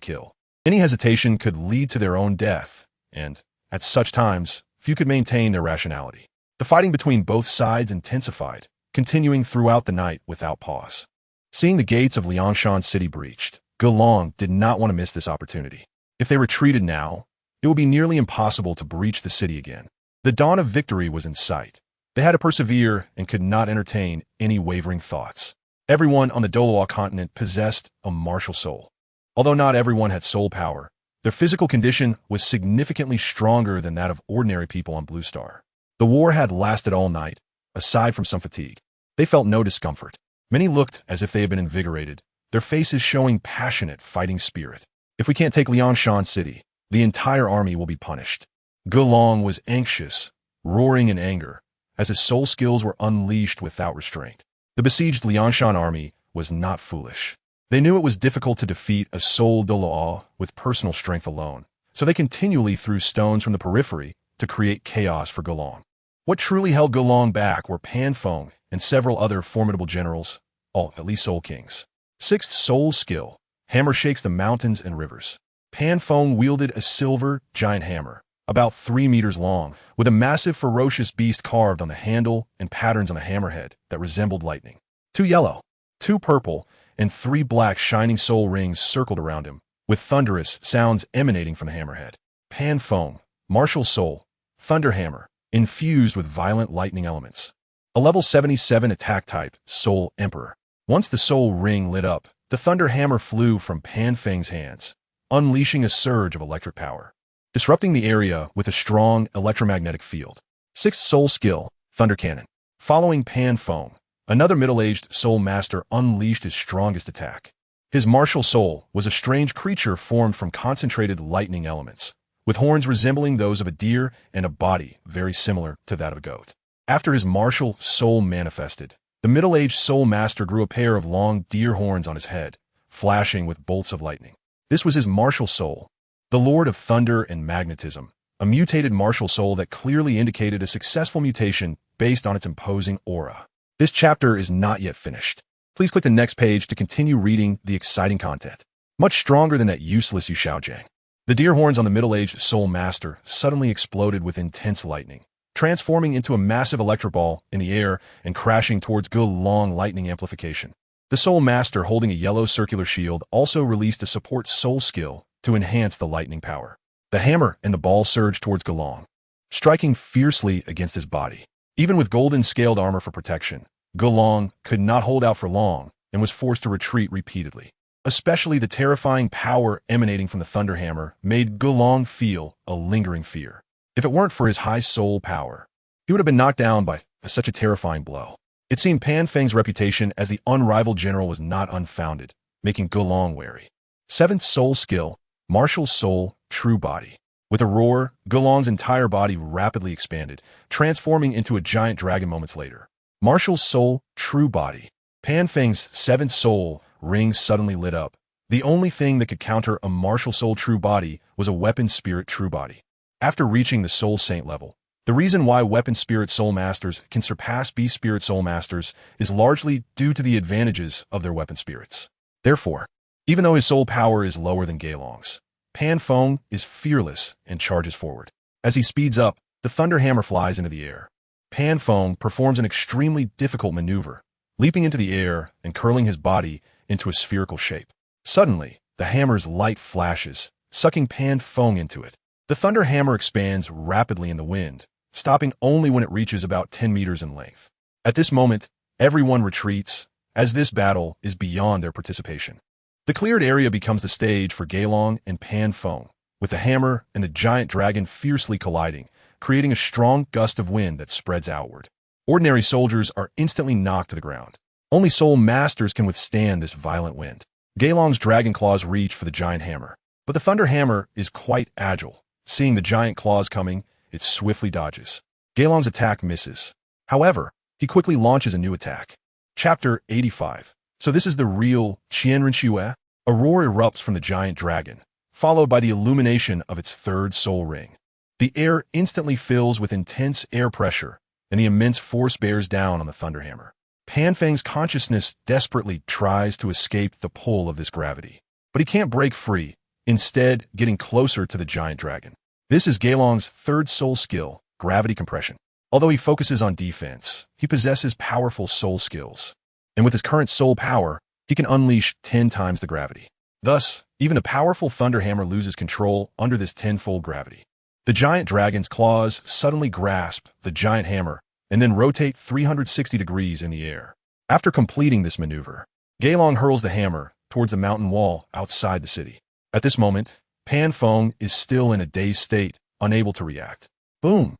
kill. Any hesitation could lead to their own death, and, at such times, few could maintain their rationality. The fighting between both sides intensified, continuing throughout the night without pause. Seeing the gates of Liangshan City breached, Gelong did not want to miss this opportunity. If they retreated now, it would be nearly impossible to breach the city again. The dawn of victory was in sight. They had to persevere and could not entertain any wavering thoughts. Everyone on the Douluo Continent possessed a martial soul. Although not everyone had soul power, their physical condition was significantly stronger than that of ordinary people on Blue Star. The war had lasted all night, aside from some fatigue. They felt no discomfort. Many looked as if they had been invigorated, their faces showing passionate fighting spirit. If we can't take Liangshan City, the entire army will be punished. Gelong was anxious, roaring in anger, as his soul skills were unleashed without restraint. The besieged Liangshan army was not foolish. They knew it was difficult to defeat a soul Douluo with personal strength alone, so they continually threw stones from the periphery to create chaos for Gelong. What truly held Gelong back were Pan Feng and several other formidable generals, all at least soul kings. Sixth soul skill, hammer shakes the mountains and rivers. Pan Feng wielded a silver giant hammer, about 3 meters long, with a massive ferocious beast carved on the handle and patterns on the hammerhead that resembled lightning. 2 yellow, 2 purple, and 3 black shining soul rings circled around him, with thunderous sounds emanating from the hammerhead. Pan Feng, martial soul, thunder hammer, infused with violent lightning elements. A level 77 attack type, Soul Emperor. Once the soul ring lit up, the thunder hammer flew from Pan Feng's hands, unleashing a surge of electric power, disrupting the area with a strong electromagnetic field. Sixth soul skill, Thunder Cannon. Following Pan Feng, another middle-aged soul master unleashed his strongest attack. His martial soul was a strange creature formed from concentrated lightning elements, with horns resembling those of a deer and a body very similar to that of a goat. After his martial soul manifested, the middle-aged soul master grew a pair of long deer horns on his head, flashing with bolts of lightning. This was his martial soul, the Lord of Thunder and Magnetism, a mutated martial soul that clearly indicated a successful mutation based on its imposing aura. This chapter is not yet finished. Please click the next page to continue reading the exciting content. Much stronger than that useless Yu Xiaojing. The deer horns on the middle-aged soul master suddenly exploded with intense lightning, transforming into a massive electric ball in the air and crashing towards Gelong lightning amplification. The soul master holding a yellow circular shield also released a support soul skill to enhance the lightning power. The hammer and the ball surged towards Gelong, striking fiercely against his body. Even with golden scaled armor for protection, Gelong could not hold out for long and was forced to retreat repeatedly. Especially the terrifying power emanating from the thunder hammer made Gelong feel a lingering fear. If it weren't for his high soul power, he would have been knocked down by such a terrifying blow. It seemed Pan Feng's reputation as the unrivaled general was not unfounded, making Gelong wary. Seventh soul skill, Martial Soul, True Body. With a roar, Gelong's entire body rapidly expanded, transforming into a giant dragon moments later. Martial Soul, True Body. Pan Feng's seventh soul ring suddenly lit up. The only thing that could counter a Martial Soul True Body was a Weapon Spirit True Body. After reaching the Soul Saint level, the reason why Weapon Spirit Soul Masters can surpass Beast Spirit Soul Masters is largely due to the advantages of their weapon spirits. Therefore, even though his soul power is lower than Gelong's, Pan Feng is fearless and charges forward. As he speeds up, the thunder hammer flies into the air. Pan Feng performs an extremely difficult maneuver, leaping into the air and curling his body into a spherical shape. Suddenly, the hammer's light flashes, sucking Pan Feng into it. The thunder hammer expands rapidly in the wind, stopping only when it reaches about 10 meters in length. At this moment, everyone retreats, as this battle is beyond their participation. The cleared area becomes the stage for Gelong and Pan Feng, with the hammer and the giant dragon fiercely colliding, creating a strong gust of wind that spreads outward. Ordinary soldiers are instantly knocked to the ground. Only soul masters can withstand this violent wind. Gaelong's dragon claws reach for the giant hammer, but the thunder hammer is quite agile. Seeing the giant claws coming, it swiftly dodges. Gaelong's attack misses. However, he quickly launches a new attack. Chapter 85. So this is the real Qianrenxue? A roar erupts from the giant dragon, followed by the illumination of its third soul ring. The air instantly fills with intense air pressure, and the immense force bears down on the thunderhammer. Pan Feng's consciousness desperately tries to escape the pull of this gravity, but he can't break free, instead getting closer to the giant dragon. This is Gaelong's third soul skill, gravity compression. Although he focuses on defense, he possesses powerful soul skills, and with his current soul power, he can unleash 10 times the gravity. Thus, even the powerful thunderhammer loses control under this tenfold gravity. The giant dragon's claws suddenly grasp the giant hammer and then rotate 360 degrees in the air. After completing this maneuver, Gaelong hurls the hammer towards the mountain wall outside the city. At this moment, Pan Feng is still in a dazed state, unable to react. Boom!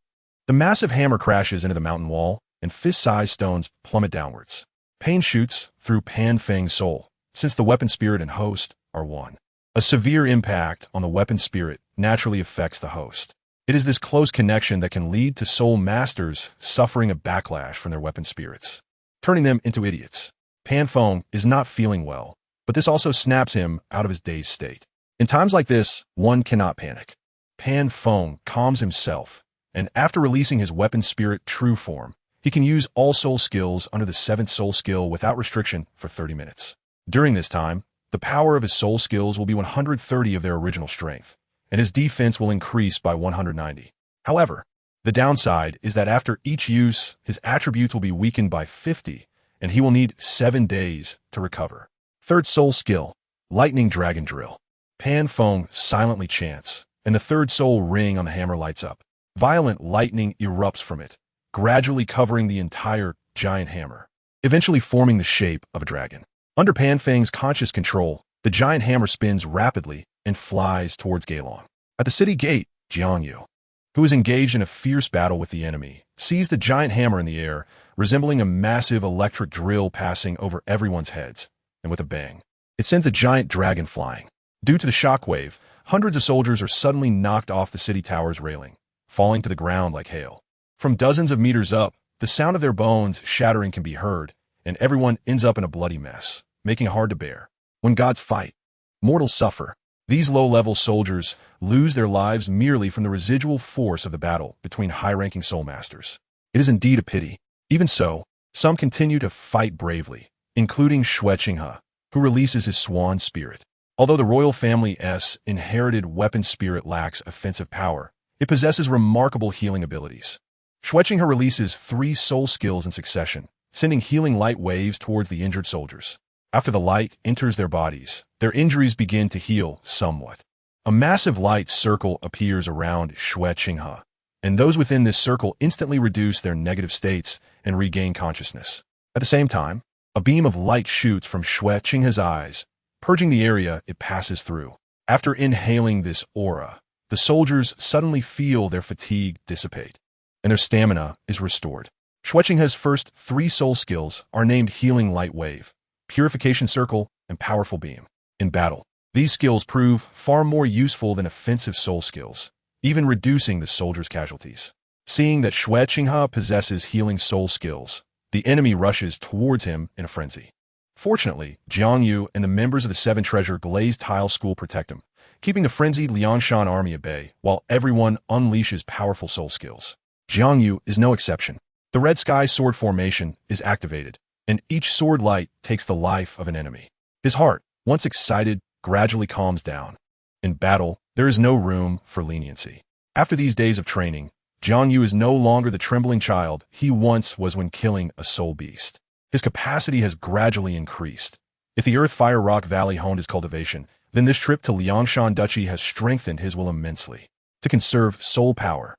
The massive hammer crashes into the mountain wall, and fist-sized stones plummet downwards. Pain shoots through Pan Feng's soul, since the weapon spirit and host are one. A severe impact on the weapon spirit naturally affects the host. It is this close connection that can lead to soul masters suffering a backlash from their weapon spirits, turning them into idiots. Pan Feng is not feeling well, but this also snaps him out of his dazed state. In times like this, one cannot panic. Pan Feng calms himself, and after releasing his weapon spirit true form, he can use all soul skills under the 7th soul skill without restriction for 30 minutes. During this time, the power of his soul skills will be 130 of their original strength, and his defense will increase by 190. However, the downside is that after each use, his attributes will be weakened by 50, and he will need 7 days to recover. 3rd soul skill, Lightning Dragon Drill. Pan Feng silently chants, and the 3rd soul ring on the hammer lights up. Violent lightning erupts from it, gradually covering the entire giant hammer, eventually forming the shape of a dragon. Under Pan Feng's conscious control, the giant hammer spins rapidly and flies towards Gaelong. At the city gate, Jiang Yu, who is engaged in a fierce battle with the enemy, sees the giant hammer in the air, resembling a massive electric drill passing over everyone's heads, and with a bang, it sends the giant dragon flying. Due to the shockwave, hundreds of soldiers are suddenly knocked off the city tower's railing, falling to the ground like hail. From dozens of meters up, the sound of their bones shattering can be heard, and everyone ends up in a bloody mess, making it hard to bear. When gods fight, mortals suffer. These low-level soldiers lose their lives merely from the residual force of the battle between high-ranking soul masters. It is indeed a pity. Even so, some continue to fight bravely, including Xue Qinghe, who releases his swan spirit. Although the royal family's inherited weapon spirit lacks offensive power, it possesses remarkable healing abilities. Xue Qinghe releases 3 soul skills in succession, sending healing light waves towards the injured soldiers. After the light enters their bodies, their injuries begin to heal somewhat. A massive light circle appears around Xue Qinghe, and those within this circle instantly reduce their negative states and regain consciousness. At the same time, a beam of light shoots from Xue Qinghe's eyes, purging the area it passes through. After inhaling this aura, the soldiers suddenly feel their fatigue dissipate, and their stamina is restored. Xue Qinghe's first 3 soul skills are named Healing Light Wave, Purification Circle, and Powerful Beam. In battle, these skills prove far more useful than offensive soul skills, even reducing the soldiers' casualties. Seeing that Xue Qinghe possesses healing soul skills, the enemy rushes towards him in a frenzy. Fortunately, Jiang Yu and the members of the 7 Treasure Glazed Tile School protect him, keeping the frenzied Liangshan army at bay while everyone unleashes powerful soul skills. Jiang Yu is no exception. The Red Sky Sword formation is activated, and each sword light takes the life of an enemy. His heart, once excited, gradually calms down. In battle, there is no room for leniency. After these days of training, Jiang Yu is no longer the trembling child he once was when killing a soul beast. His capacity has gradually increased. If the Earth Fire Rock Valley honed his cultivation, then this trip to Liangshan Duchy has strengthened his will immensely. To conserve soul power,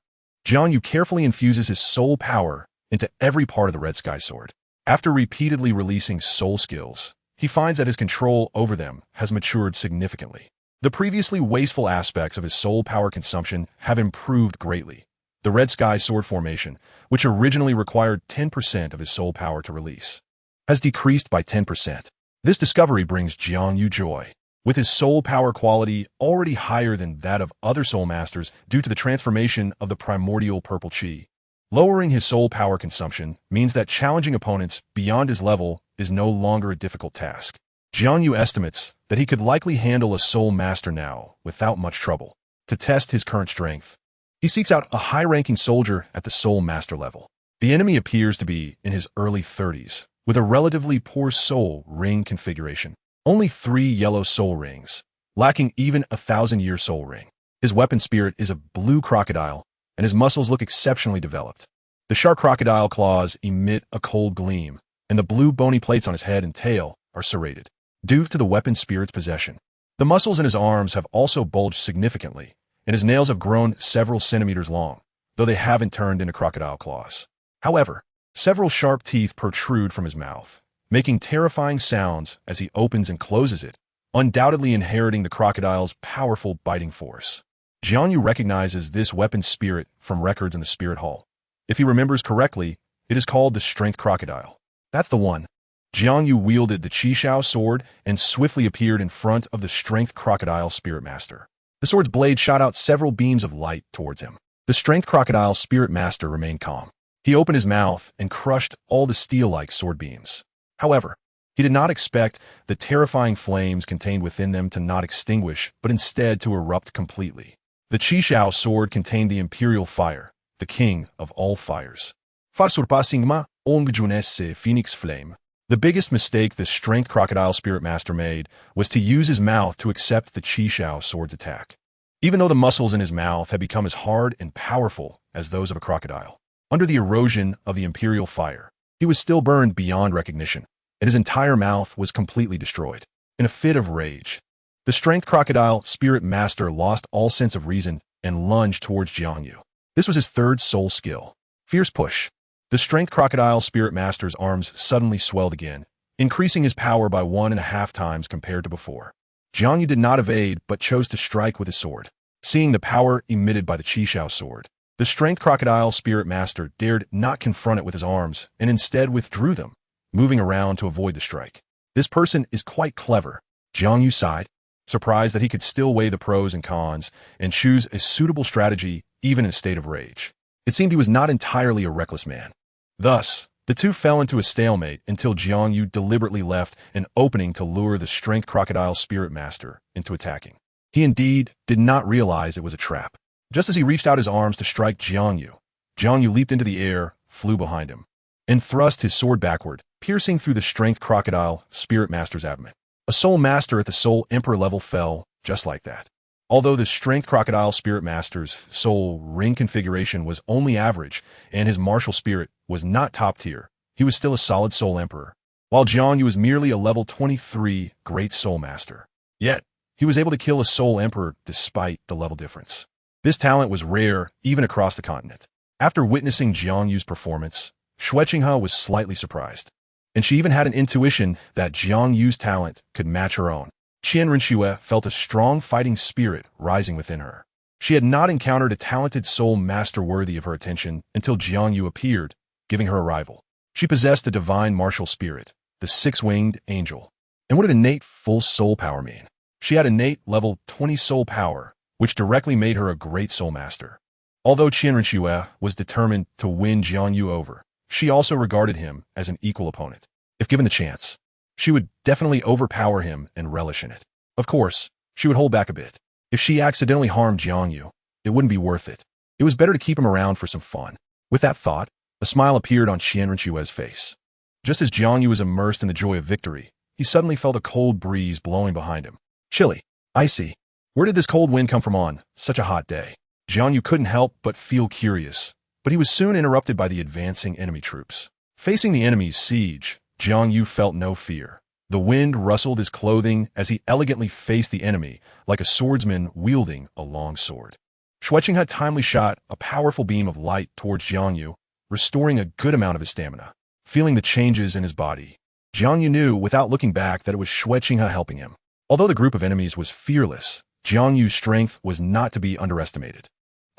Jiang Yu carefully infuses his soul power into every part of the Red Sky Sword. After repeatedly releasing soul skills, he finds that his control over them has matured significantly. The previously wasteful aspects of his soul power consumption have improved greatly. The Red Sky Sword formation, which originally required 10% of his soul power to release, has decreased by 10%. This discovery brings Jiang Yu joy. With his soul power quality already higher than that of other soul masters due to the transformation of the primordial purple chi, lowering his soul power consumption means that challenging opponents beyond his level is no longer a difficult task. Jiang Yu estimates that he could likely handle a soul master now without much trouble. To test his current strength, he seeks out a high-ranking soldier at the soul master level. The enemy appears to be in his early 30s, with a relatively poor soul ring configuration. Only 3 yellow soul rings, lacking even a 1,000-year soul ring. His weapon spirit is a blue crocodile, and his muscles look exceptionally developed. The sharp crocodile claws emit a cold gleam, and the blue bony plates on his head and tail are serrated, due to the weapon spirit's possession. The muscles in his arms have also bulged significantly, and his nails have grown several centimeters long, though they haven't turned into crocodile claws. However, several sharp teeth protrude from his mouth, making terrifying sounds as he opens and closes it, undoubtedly inheriting the crocodile's powerful biting force. Jiang Yu recognizes this weapon spirit from records in the Spirit Hall. If he remembers correctly, it is called the Strength Crocodile. That's the one. Jiang Yu wielded the Chixiao Sword and swiftly appeared in front of the Strength Crocodile Spirit Master. The sword's blade shot out several beams of light towards him. The Strength Crocodile Spirit Master remained calm. He opened his mouth and crushed all the steel-like sword beams. However, he did not expect the terrifying flames contained within them to not extinguish, but instead to erupt completely. The Chixiao Sword contained the imperial fire, the king of all fires. Far surpassing ma ongjunesse phoenix flame. The biggest mistake the Strength Crocodile Spirit Master made was to use his mouth to accept the Chixiao Sword's attack. Even though the muscles in his mouth had become as hard and powerful as those of a crocodile, under the erosion of the imperial fire, he was still burned beyond recognition, and his entire mouth was completely destroyed. In a fit of rage, the Strength Crocodile Spirit Master lost all sense of reason and lunged towards Jiang Yu. This was his third soul skill, Fierce Push. The Strength Crocodile Spirit Master's arms suddenly swelled again, increasing his power by 1.5 times compared to before. Jiang Yu did not evade, but chose to strike with his sword. Seeing the power emitted by the Chixiao Sword, the Strength Crocodile Spirit Master dared not confront it with his arms and instead withdrew them, moving around to avoid the strike. This person is quite clever. Jiang Yu sighed, surprised that he could still weigh the pros and cons and choose a suitable strategy even in a state of rage. It seemed he was not entirely a reckless man. Thus, the two fell into a stalemate until Jiang Yu deliberately left an opening to lure the Strength Crocodile Spirit Master into attacking. He indeed did not realize it was a trap. Just as he reached out his arms to strike Jiang Yu leaped into the air, flew behind him, and thrust his sword backward, piercing through the Strength Crocodile Spirit Master's abdomen. A Soul Master at the Soul Emperor level fell just like that. Although the Strength Crocodile Spirit Master's soul ring configuration was only average and his martial spirit was not top tier, he was still a solid Soul Emperor, while Jiang Yu was merely a level 23 Great Soul Master. Yet, he was able to kill a Soul Emperor despite the level difference. This talent was rare even across the continent. After witnessing Jiang Yu's performance, Chixiao was slightly surprised, and she even had an intuition that Jiang Yu's talent could match her own. Qianrenxue felt a strong fighting spirit rising within her. She had not encountered a talented soul master worthy of her attention until Jiang Yu appeared, giving her a rival. She possessed a divine martial spirit, the six-winged angel. And what did innate full soul power mean? She had innate level 20 soul power, which directly made her a great soul master. Although Qianrenxue was determined to win Jiang Yu over, she also regarded him as an equal opponent. If given the chance, she would definitely overpower him and relish in it. Of course, she would hold back a bit. If she accidentally harmed Jiang Yu, it wouldn't be worth it. It was better to keep him around for some fun. With that thought, a smile appeared on Qianrenxue's face. Just as Jiang Yu was immersed in the joy of victory, he suddenly felt a cold breeze blowing behind him. Chilly, icy. Where did this cold wind come from on such a hot day? Jiang Yu couldn't help but feel curious, but he was soon interrupted by the advancing enemy troops. Facing the enemy's siege, Jiang Yu felt no fear. The wind rustled his clothing as he elegantly faced the enemy like a swordsman wielding a long sword. Chixiao timely shot a powerful beam of light towards Jiang Yu, restoring a good amount of his stamina. Feeling the changes in his body, Jiang Yu knew without looking back that it was Chixiao helping him. Although the group of enemies was fearless, Jiang Yu's strength was not to be underestimated.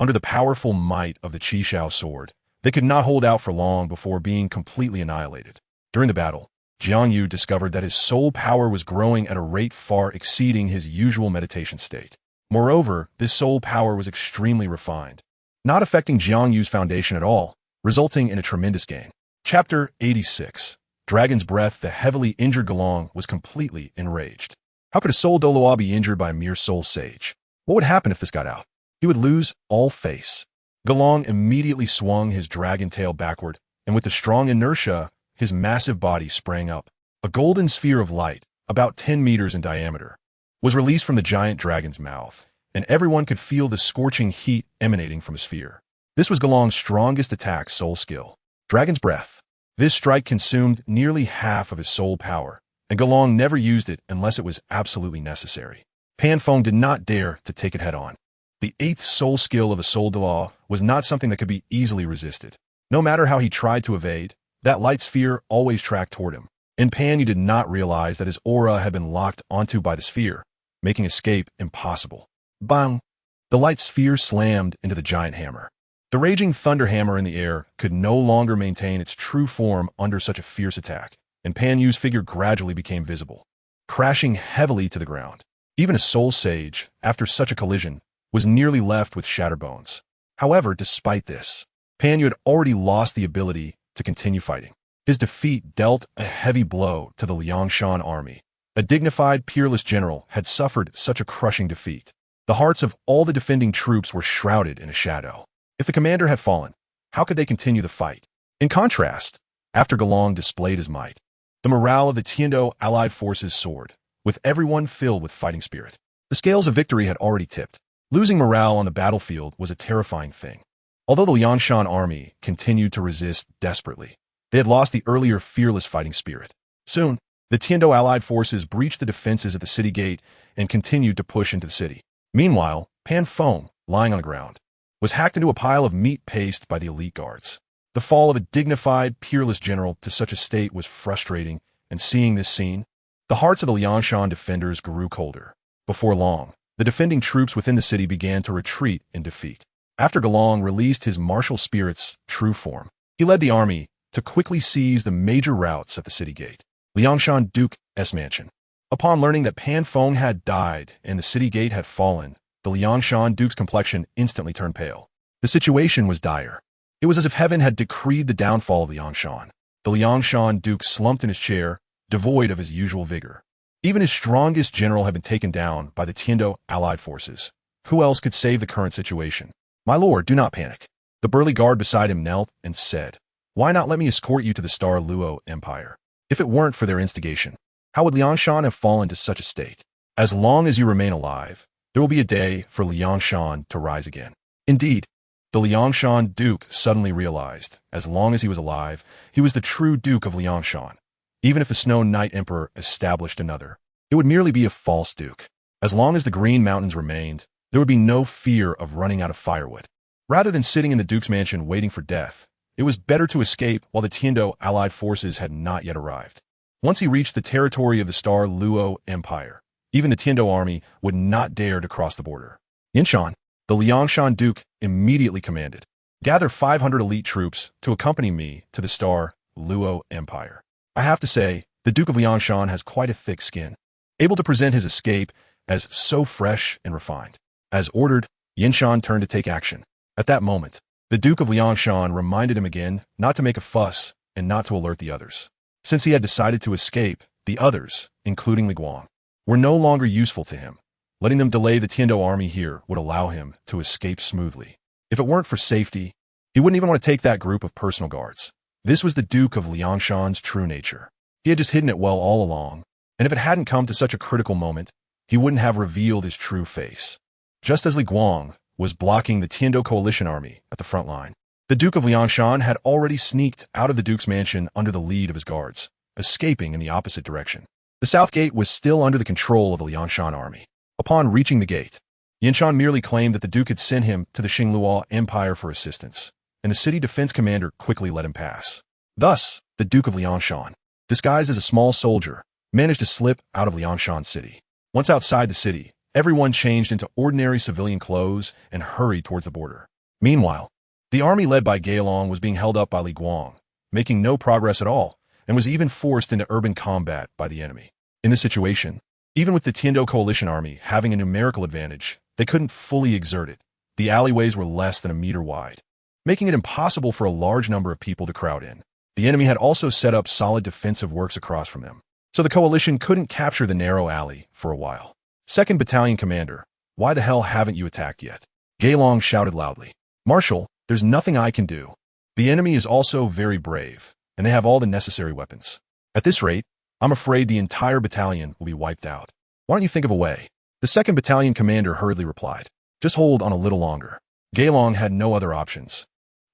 Under the powerful might of the Chixiao Sword, they could not hold out for long before being completely annihilated. During the battle, Jiang Yu discovered that his soul power was growing at a rate far exceeding his usual meditation state. Moreover, this soul power was extremely refined, not affecting Jiang Yu's foundation at all, resulting in a tremendous gain. Chapter 86. Dragon's Breath. The heavily injured Galong was completely enraged. How could a soul Douluo be injured by a mere soul sage? What would happen if this got out? He would lose all face. Galong immediately swung his dragon tail backward, and with the strong inertia, his massive body sprang up. A golden sphere of light, about 10 meters in diameter, was released from the giant dragon's mouth, and everyone could feel the scorching heat emanating from the sphere. This was Galong's strongest attack soul skill, Dragon's Breath. This strike consumed nearly half of his soul power, and Galong never used it unless it was absolutely necessary. Pan Feng did not dare to take it head-on. The 8th soul skill of a soul Douluo was not something that could be easily resisted. No matter how he tried to evade, that light sphere always tracked toward him. In Pan Yu did not realize that his aura had been locked onto by the sphere, making escape impossible. Bang! The light sphere slammed into the giant hammer. The raging thunder hammer in the air could no longer maintain its true form under such a fierce attack, and Pan Yu's figure gradually became visible, crashing heavily to the ground. Even a soul sage, after such a collision, was nearly left with shattered bones. However, despite this, Pan Yu had already lost the ability to continue fighting. His defeat dealt a heavy blow to the Liangshan army. A dignified, peerless general had suffered such a crushing defeat. The hearts of all the defending troops were shrouded in a shadow. If the commander had fallen, how could they continue the fight? In contrast, after Galong displayed his might, the morale of the Tiando allied forces soared, with everyone filled with fighting spirit. The scales of victory had already tipped. Losing morale on the battlefield was a terrifying thing. Although the Liangshan army continued to resist desperately, they had lost the earlier fearless fighting spirit. Soon, the Tiando allied forces breached the defenses at the city gate and continued to push into the city. Meanwhile, Pan Feng, lying on the ground, was hacked into a pile of meat paste by the elite guards. The fall of a dignified, peerless general to such a state was frustrating, and seeing this scene, the hearts of the Liangshan defenders grew colder. Before long, the defending troops within the city began to retreat in defeat. After Galong released his martial spirit's true form, he led the army to quickly seize the major routes at the city gate. Liangshan Duke's mansion. Upon learning that Pan Feng had died and the city gate had fallen, the Liangshan Duke's complexion instantly turned pale. The situation was dire. It was as if heaven had decreed the downfall of Liangshan. The Liangshan Duke slumped in his chair, devoid of his usual vigor. Even his strongest general had been taken down by the Tiando allied forces. Who else could save the current situation? My lord, do not panic. The burly guard beside him knelt and said, "Why not let me escort you to the Douluo Empire? If it weren't for their instigation, how would Liangshan have fallen to such a state? As long as you remain alive, there will be a day for Liangshan to rise again." Indeed, the Liangshan Duke suddenly realized, as long as he was alive, he was the true Duke of Liangshan. Even if the Snow Knight Emperor established another, it would merely be a false duke. As long as the Green Mountains remained, there would be no fear of running out of firewood. Rather than sitting in the Duke's mansion waiting for death, it was better to escape while the Tiando allied forces had not yet arrived. Once he reached the territory of the Douluo Empire, even the Tiando army would not dare to cross the border. Yinshan, the Liangshan Duke, immediately commanded, "Gather 500 elite troops to accompany me to the Douluo Empire." I have to say, the Duke of Liangshan has quite a thick skin, able to present his escape as so fresh and refined. As ordered, Yinshan turned to take action. At that moment, the Duke of Liangshan reminded him again not to make a fuss and not to alert the others. Since he had decided to escape, the others, including Li Guang, were no longer useful to him. Letting them delay the Tiando army here would allow him to escape smoothly. If it weren't for safety, he wouldn't even want to take that group of personal guards. This was the Duke of Liangshan's true nature. He had just hidden it well all along, and if it hadn't come to such a critical moment, he wouldn't have revealed his true face. Just as Li Guang was blocking the Tiando coalition army at the front line, the Duke of Liangshan had already sneaked out of the Duke's mansion under the lead of his guards, escaping in the opposite direction. The south gate was still under the control of the Liangshan army. Upon reaching the gate, Yinshan merely claimed that the Duke had sent him to the Xingluo Empire for assistance, and the city defense commander quickly let him pass. Thus, the Duke of Liangshan, disguised as a small soldier, managed to slip out of Liangshan City. Once outside the city, Everyone changed into ordinary civilian clothes and hurried towards the border. Meanwhile, the army led by Gailong was being held up by Li Guang, making no progress at all, and was even forced into urban combat by the enemy. In this situation, even with the Tiando coalition army having a numerical advantage, they couldn't fully exert it. The alleyways were less than a meter wide, making it impossible for a large number of people to crowd in. The enemy had also set up solid defensive works across from them, so the coalition couldn't capture the narrow alley for a while. 2nd Battalion Commander, why the hell haven't you attacked yet? Gailong shouted loudly. Marshal, there's nothing I can do. The enemy is also very brave, and they have all the necessary weapons. At this rate, I'm afraid the entire battalion will be wiped out. Why don't you think of a way? The 2nd Battalion Commander hurriedly replied. Just hold on a little longer. Gailong had no other options.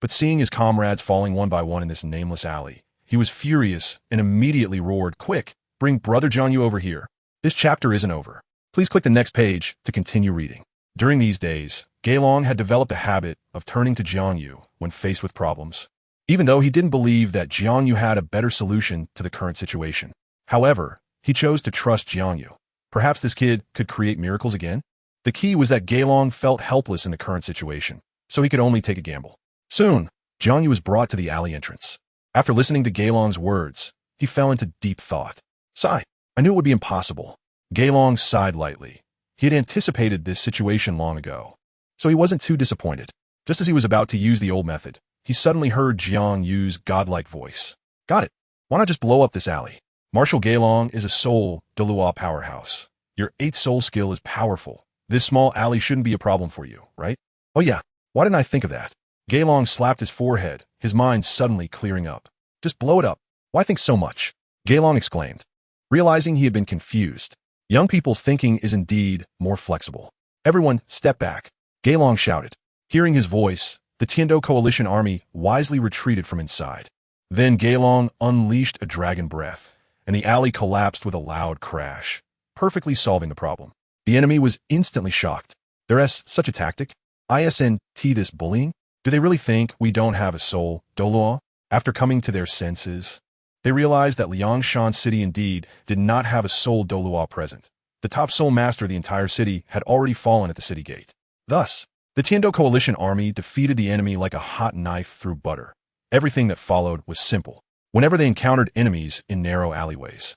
But seeing his comrades falling one by one in this nameless alley, he was furious and immediately roared, "Quick, bring Brother JiangYu over here. This chapter isn't over. Please click the next page to continue reading." During these days, Gailong had developed a habit of turning to JiangYu when faced with problems, even though he didn't believe that JiangYu had a better solution to the current situation. However, he chose to trust JiangYu. Perhaps this kid could create miracles again? The key was that Gailong felt helpless in the current situation, so he could only take a gamble. Soon, JiangYu was brought to the alley entrance. After listening to Gailong's words, he fell into deep thought. Sigh, I knew it would be impossible. Gailong sighed lightly. He had anticipated this situation long ago, so he wasn't too disappointed. Just as he was about to use the old method, he suddenly heard Jiang Yu's godlike voice. Got it. Why not just blow up this alley? Marshal Gailong is a soul Douluo powerhouse. Your 8th soul skill is powerful. This small alley shouldn't be a problem for you, right? Oh yeah, why didn't I think of that? Gailong slapped his forehead, his mind suddenly clearing up. Just blow it up. Why think so much? Gailong exclaimed, realizing he had been confused. Young people's thinking is indeed more flexible. Everyone, step back. Gailong shouted. Hearing his voice, the Tiando coalition army wisely retreated from inside. Then Gailong unleashed a dragon breath, and the alley collapsed with a loud crash, perfectly solving the problem. The enemy was instantly shocked. There's such a tactic? ISNT this bullying? Do they really think we don't have a soul, Douluo? After coming to their senses, they realized that Liangshan City indeed did not have a soul Douluo present. The top soul master of the entire city had already fallen at the city gate. Thus, the Tiando coalition army defeated the enemy like a hot knife through butter. Everything that followed was simple. Whenever they encountered enemies in narrow alleyways,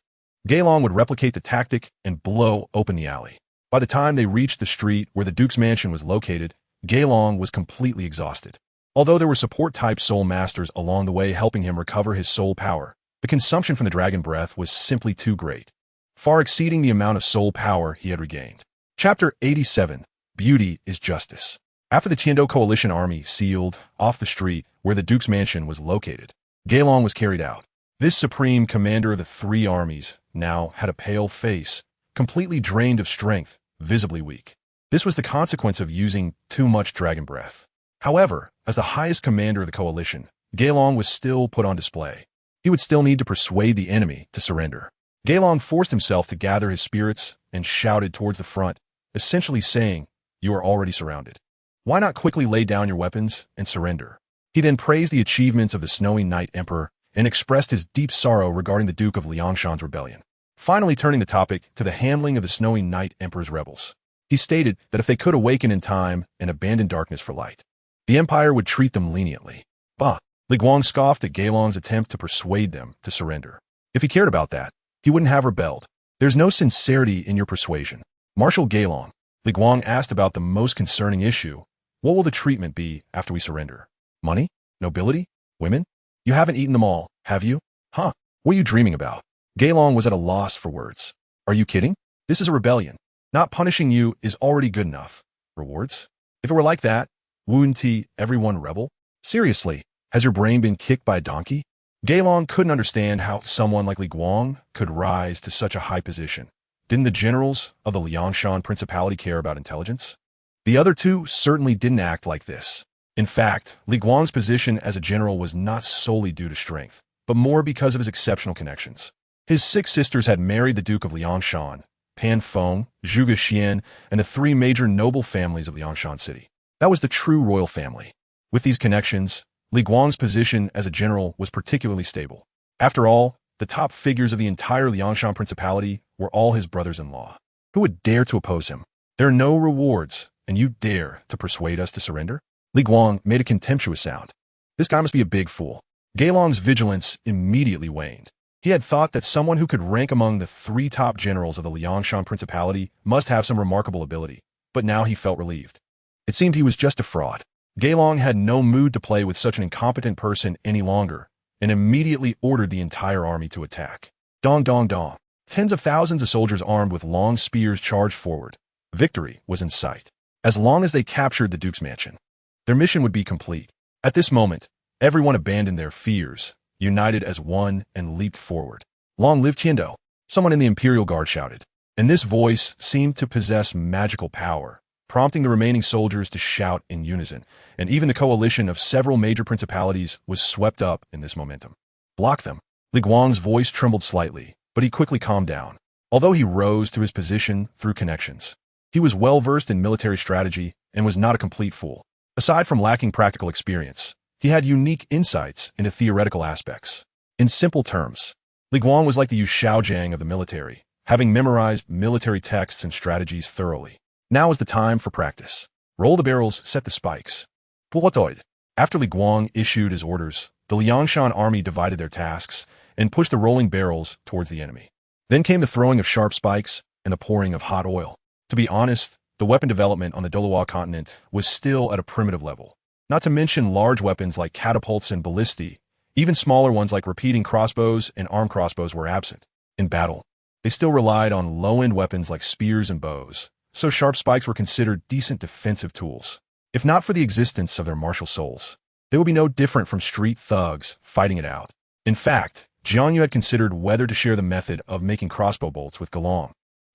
Gailong would replicate the tactic and blow open the alley. By the time they reached the street where the Duke's mansion was located, Gailong was completely exhausted. Although there were support-type soul masters along the way helping him recover his soul power, the consumption from the dragon breath was simply too great, far exceeding the amount of soul power he had regained. Chapter 87. Beauty is Justice. After the Tiando coalition army sealed off the street where the Duke's mansion was located, Gailong was carried out. This supreme commander of the 3 armies now had a pale face, completely drained of strength, visibly weak. This was the consequence of using too much dragon breath. However, as the highest commander of the coalition, Gailong was still put on display. He would still need to persuade the enemy to surrender. Gailong forced himself to gather his spirits and shouted towards the front, essentially saying, "You are already surrounded. Why not quickly lay down your weapons and surrender?" He then praised the achievements of the Snowy Knight Emperor and expressed his deep sorrow regarding the Duke of Liangshan's rebellion. Finally turning the topic to the handling of the Snowy Knight Emperor's rebels, he stated that if they could awaken in time and abandon darkness for light, the Empire would treat them leniently. Bah! Li Guang scoffed at Gailong's attempt to persuade them to surrender. If he cared about that, he wouldn't have rebelled. There's no sincerity in your persuasion. Marshal Gailong, Li Guang asked about the most concerning issue. What will the treatment be after we surrender? Money? Nobility? Women? You haven't eaten them all, have you? Huh? What are you dreaming about? Gailong was at a loss for words. Are you kidding? This is a rebellion. Not punishing you is already good enough. Rewards? If it were like that, wouldn't everyone rebel? Seriously, has your brain been kicked by a donkey? Gailong couldn't understand how someone like Li Guang could rise to such a high position. Didn't the generals of the Liangshan Principality care about intelligence? The other 2 certainly didn't act like this. In fact, Li Guang's position as a general was not solely due to strength, but more because of his exceptional connections. His 6 sisters had married the Duke of Liangshan, Pan Feng, Zhuge Xian, and the 3 major noble families of Liangshan City. That was the true royal family. With these connections, Li Guang's position as a general was particularly stable. After all, the top figures of the entire Liangshan Principality were all his brothers-in-law. Who would dare to oppose him? There are no rewards, and you dare to persuade us to surrender? Li Guang made a contemptuous sound. This guy must be a big fool. Gailong's vigilance immediately waned. He had thought that someone who could rank among the 3 top generals of the Liangshan Principality must have some remarkable ability, but now he felt relieved. It seemed he was just a fraud. Gailong had no mood to play with such an incompetent person any longer, and immediately ordered the entire army to attack. Dong dong dong. Tens of thousands of soldiers armed with long spears charged forward. Victory was in sight. As long as they captured the Duke's mansion, their mission would be complete. At this moment, everyone abandoned their fears, united as one, and leaped forward. Long live Tiando! Someone in the Imperial Guard shouted, and this voice seemed to possess magical power, prompting the remaining soldiers to shout in unison, and even the coalition of several major principalities was swept up in this momentum. Block them. Li Guang's voice trembled slightly, but he quickly calmed down. Although he rose to his position through connections, he was well-versed in military strategy and was not a complete fool. Aside from lacking practical experience, he had unique insights into theoretical aspects. In simple terms, Li Guang was like the Yu Shaojiang of the military, having memorized military texts and strategies thoroughly. Now is the time for practice. Roll the barrels, set the spikes. Puotoid. After Li Guang issued his orders, the Liangshan army divided their tasks and pushed the rolling barrels towards the enemy. Then came the throwing of sharp spikes and the pouring of hot oil. To be honest, the weapon development on the Douluo Continent was still at a primitive level. Not to mention large weapons like catapults and ballistae, even smaller ones like repeating crossbows and armed crossbows were absent. In battle, they still relied on low-end weapons like spears and bows, so sharp spikes were considered decent defensive tools. If not for the existence of their martial souls, they would be no different from street thugs fighting it out. In fact, JiangYu had considered whether to share the method of making crossbow bolts with Gailong.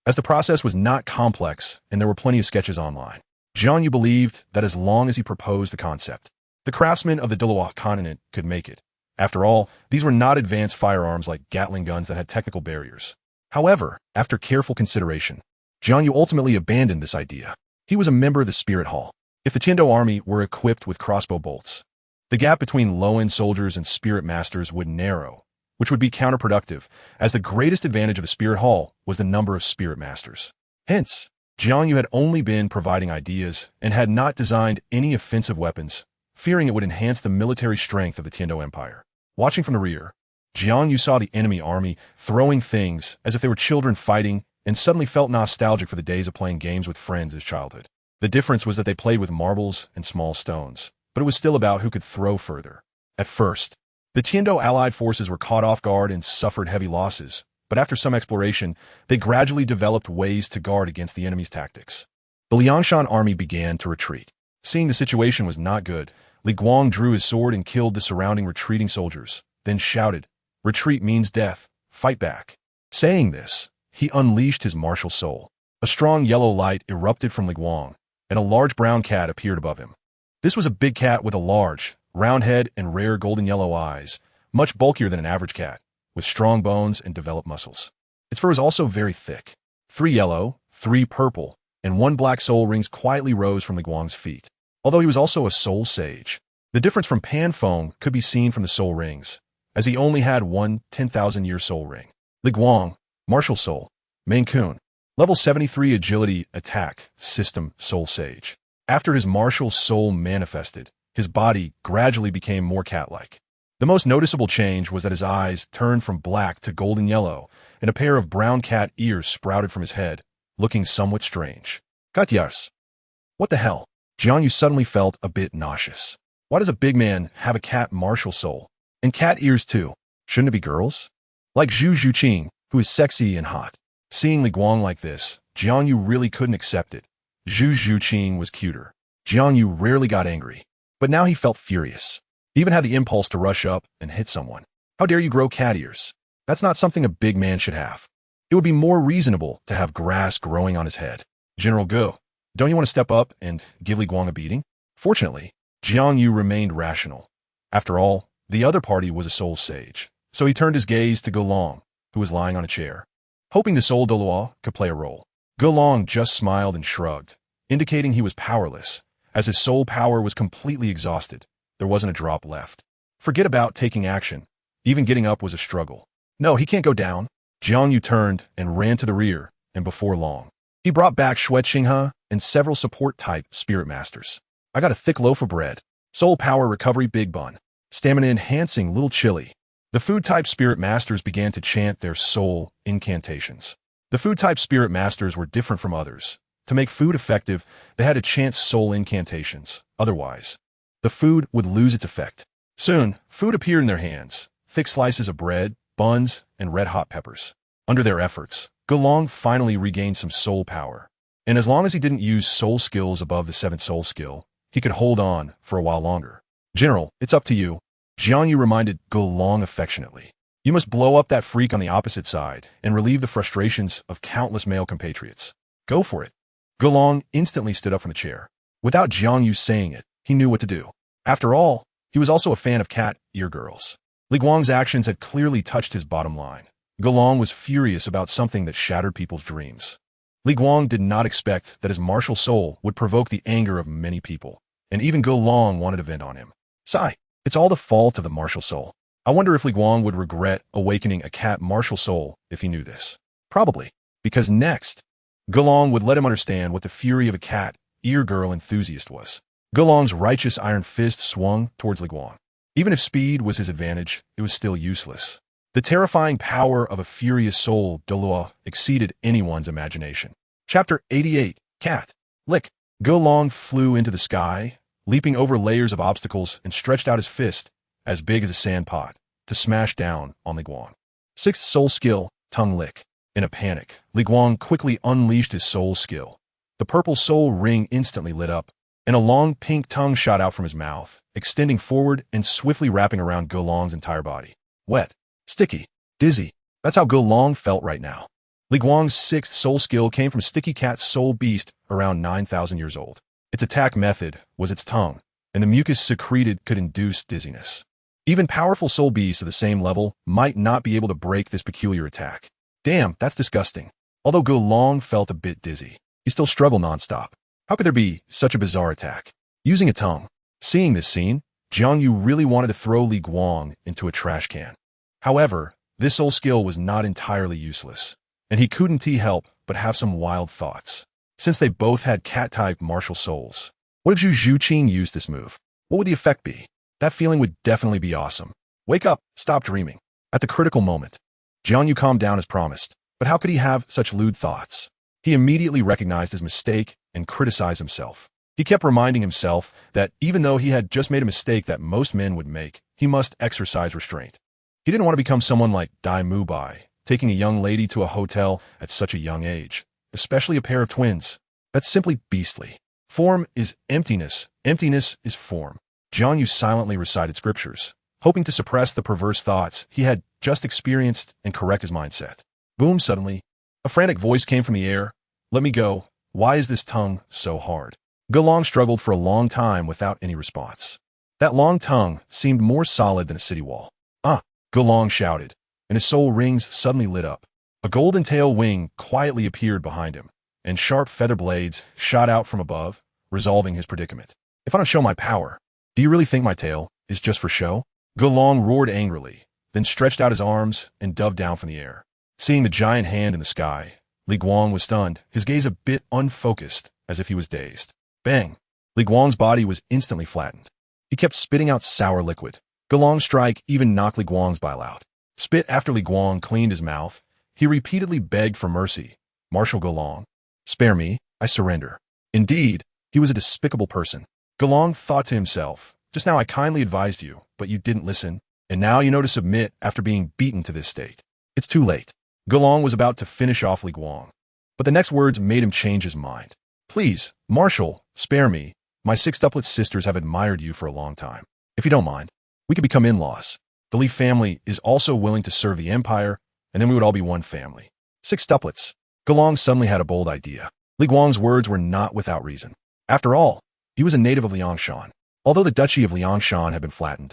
As the process was not complex and there were plenty of sketches online, JiangYu believed that as long as he proposed the concept, the craftsmen of the Douluo Continent could make it. After all, these were not advanced firearms like Gatling guns that had technical barriers. However, after careful consideration, JiangYu ultimately abandoned this idea. He was a member of the Spirit Hall. If the Tiando army were equipped with crossbow bolts, the gap between low-end soldiers and spirit masters would narrow, which would be counterproductive, as the greatest advantage of the Spirit Hall was the number of spirit masters. Hence, JiangYu had only been providing ideas and had not designed any offensive weapons, fearing it would enhance the military strength of the Tiando Empire. Watching from the rear, JiangYu saw the enemy army throwing things as if they were children fighting and suddenly felt nostalgic for the days of playing games with friends as childhood. The difference was that they played with marbles and small stones, but it was still about who could throw further. At first, the Tiando allied forces were caught off guard and suffered heavy losses, but after some exploration, they gradually developed ways to guard against the enemy's tactics. The Liangshan army began to retreat. Seeing the situation was not good, Li Guang drew his sword and killed the surrounding retreating soldiers, then shouted, "Retreat means death, fight back." Saying this, he unleashed his martial soul. A strong yellow light erupted from Li Guang, and a large brown cat appeared above him. This was a big cat with a large, round head and rare golden yellow eyes, much bulkier than an average cat, with strong bones and developed muscles. Its fur was also very thick. 3 yellow, 3 purple, and 1 black soul rings quietly rose from Li Guang's feet. Although he was also a soul sage, the difference from Panfeng could be seen from the soul rings, as he only had 1 10,000-year soul ring. Li Guang, martial soul, Main Kun, level 73 agility attack system soul sage. After his martial soul manifested, his body gradually became more cat-like. The most noticeable change was that his eyes turned from black to golden yellow, and a pair of brown cat ears sprouted from his head, looking somewhat strange. Katyars. What the hell? JiangYu suddenly felt a bit nauseous. Why does a big man have a cat martial soul? And cat ears too? Shouldn't it be girls? Like Zhu Zhuqing, who is sexy and hot. Seeing Li Guang like this, JiangYu really couldn't accept it. Zhu Zhuqing was cuter. JiangYu rarely got angry, but now he felt furious. He even had the impulse to rush up and hit someone. How dare you grow cat ears? That's not something a big man should have. It would be more reasonable to have grass growing on his head. General Go, don't you want to step up and give Li Guang a beating? Fortunately, JiangYu remained rational. After all, the other party was a soul sage, so he turned his gaze to Gailong, who was lying on a chair, hoping the soul Douluo could play a role. Gailong just smiled and shrugged, indicating he was powerless, as his soul power was completely exhausted. There wasn't a drop left. Forget about taking action. Even getting up was a struggle. No, he can't go down. JiangYu turned and ran to the rear, and before long, He brought back Shui Qinghe and several support-type spirit masters. I got a thick loaf of bread, soul power recovery big bun, stamina-enhancing little chili. The food-type spirit masters began to chant their soul incantations. The food-type spirit masters were different from others. To make food effective, they had to chant soul incantations. Otherwise, the food would lose its effect. Soon, food appeared in their hands, thick slices of bread, buns, and red-hot peppers. Under their efforts, Gulong finally regained some soul power. And as long as he didn't use soul skills above the 7th soul skill, he could hold on for a while longer. General, it's up to you. JiangYu reminded Gulong affectionately. You must blow up that freak on the opposite side and relieve the frustrations of countless male compatriots. Go for it. Gulong instantly stood up from the chair. Without JiangYu saying it, he knew what to do. After all, he was also a fan of cat ear girls. Li Guang's actions had clearly touched his bottom line. Gulong was furious about something that shattered people's dreams. Li Guang did not expect that his martial soul would provoke the anger of many people, and even Gulong wanted to vent on him. Sigh, it's all the fault of the martial soul. I wonder if Li Guang would regret awakening a cat martial soul if he knew this. Probably, because next, Gulong would let him understand what the fury of a cat ear girl enthusiast was. Gulong's righteous iron fist swung towards Li Guang. Even if speed was his advantage, it was still useless. The terrifying power of a furious soul Douluo exceeded anyone's imagination. Chapter 88, Cat. Lick. Gulong flew into the sky, leaping over layers of obstacles and stretched out his fist, as big as a sand pot, to smash down on Li Guang. 6th soul skill, Tongue Lick. In a panic, Li Guang quickly unleashed his soul skill. The purple soul ring instantly lit up, and a long pink tongue shot out from his mouth, extending forward and swiftly wrapping around Gulong's entire body. Wet, sticky, dizzy. That's how Gulong felt right now. Li Guang's 6th soul skill came from Sticky Cat's soul beast around 9,000 years old. Its attack method was its tongue, and the mucus secreted could induce dizziness. Even powerful soul beasts of the same level might not be able to break this peculiar attack. Damn, that's disgusting. Although Gulong felt a bit dizzy, he still struggled nonstop. How could there be such a bizarre attack? Using a tongue. Seeing this scene, Jiang Yu really wanted to throw Li Guang into a trash can. However, this soul skill was not entirely useless, and he couldn't help but have some wild thoughts. Since they both had cat-type martial souls, what if Zhu Qing used this move? What would the effect be? That feeling would definitely be awesome. Wake up, stop dreaming. At the critical moment, Jiang Yu calmed down as promised, but how could he have such lewd thoughts? He immediately recognized his mistake and criticized himself. He kept reminding himself that even though he had just made a mistake that most men would make, he must exercise restraint. He didn't want to become someone like Dai Mubai, taking a young lady to a hotel at such a young age, especially a pair of twins. That's simply beastly. Form is emptiness. Emptiness is form. Jiang Yu silently recited scriptures, hoping to suppress the perverse thoughts he had just experienced and correct his mindset. Boom, suddenly, a frantic voice came from the air. Let me go. Why is this tongue so hard? Gulong struggled for a long time without any response. That long tongue seemed more solid than a city wall. Ah! Gulong shouted, and his soul rings suddenly lit up. A golden tail wing quietly appeared behind him, and sharp feather blades shot out from above, resolving his predicament. If I don't show my power, do you really think my tail is just for show? Gulong roared angrily, then stretched out his arms and dove down from the air. Seeing the giant hand in the sky, Li Guang was stunned, his gaze a bit unfocused, as if he was dazed. Bang! Li Guang's body was instantly flattened. He kept spitting out sour liquid. Gulong's strike even knocked Li Guang's bile out. Spit after Li Guang cleaned his mouth, he repeatedly begged for mercy. Marshal Gulong, spare me, I surrender. Indeed, he was a despicable person. Gulong thought to himself, just now I kindly advised you, but you didn't listen, and now you know to submit after being beaten to this state. It's too late. Gulong was about to finish off Li Guang, but the next words made him change his mind. Please, Marshal, spare me. My 6-tuplet sisters have admired you for a long time. If you don't mind, we could become in-laws. The Li family is also willing to serve the empire, and then we would all be one family. 6-tuplets. Gulong suddenly had a bold idea. Li Guang's words were not without reason. After all, he was a native of Liangshan. Although the duchy of Liangshan had been flattened,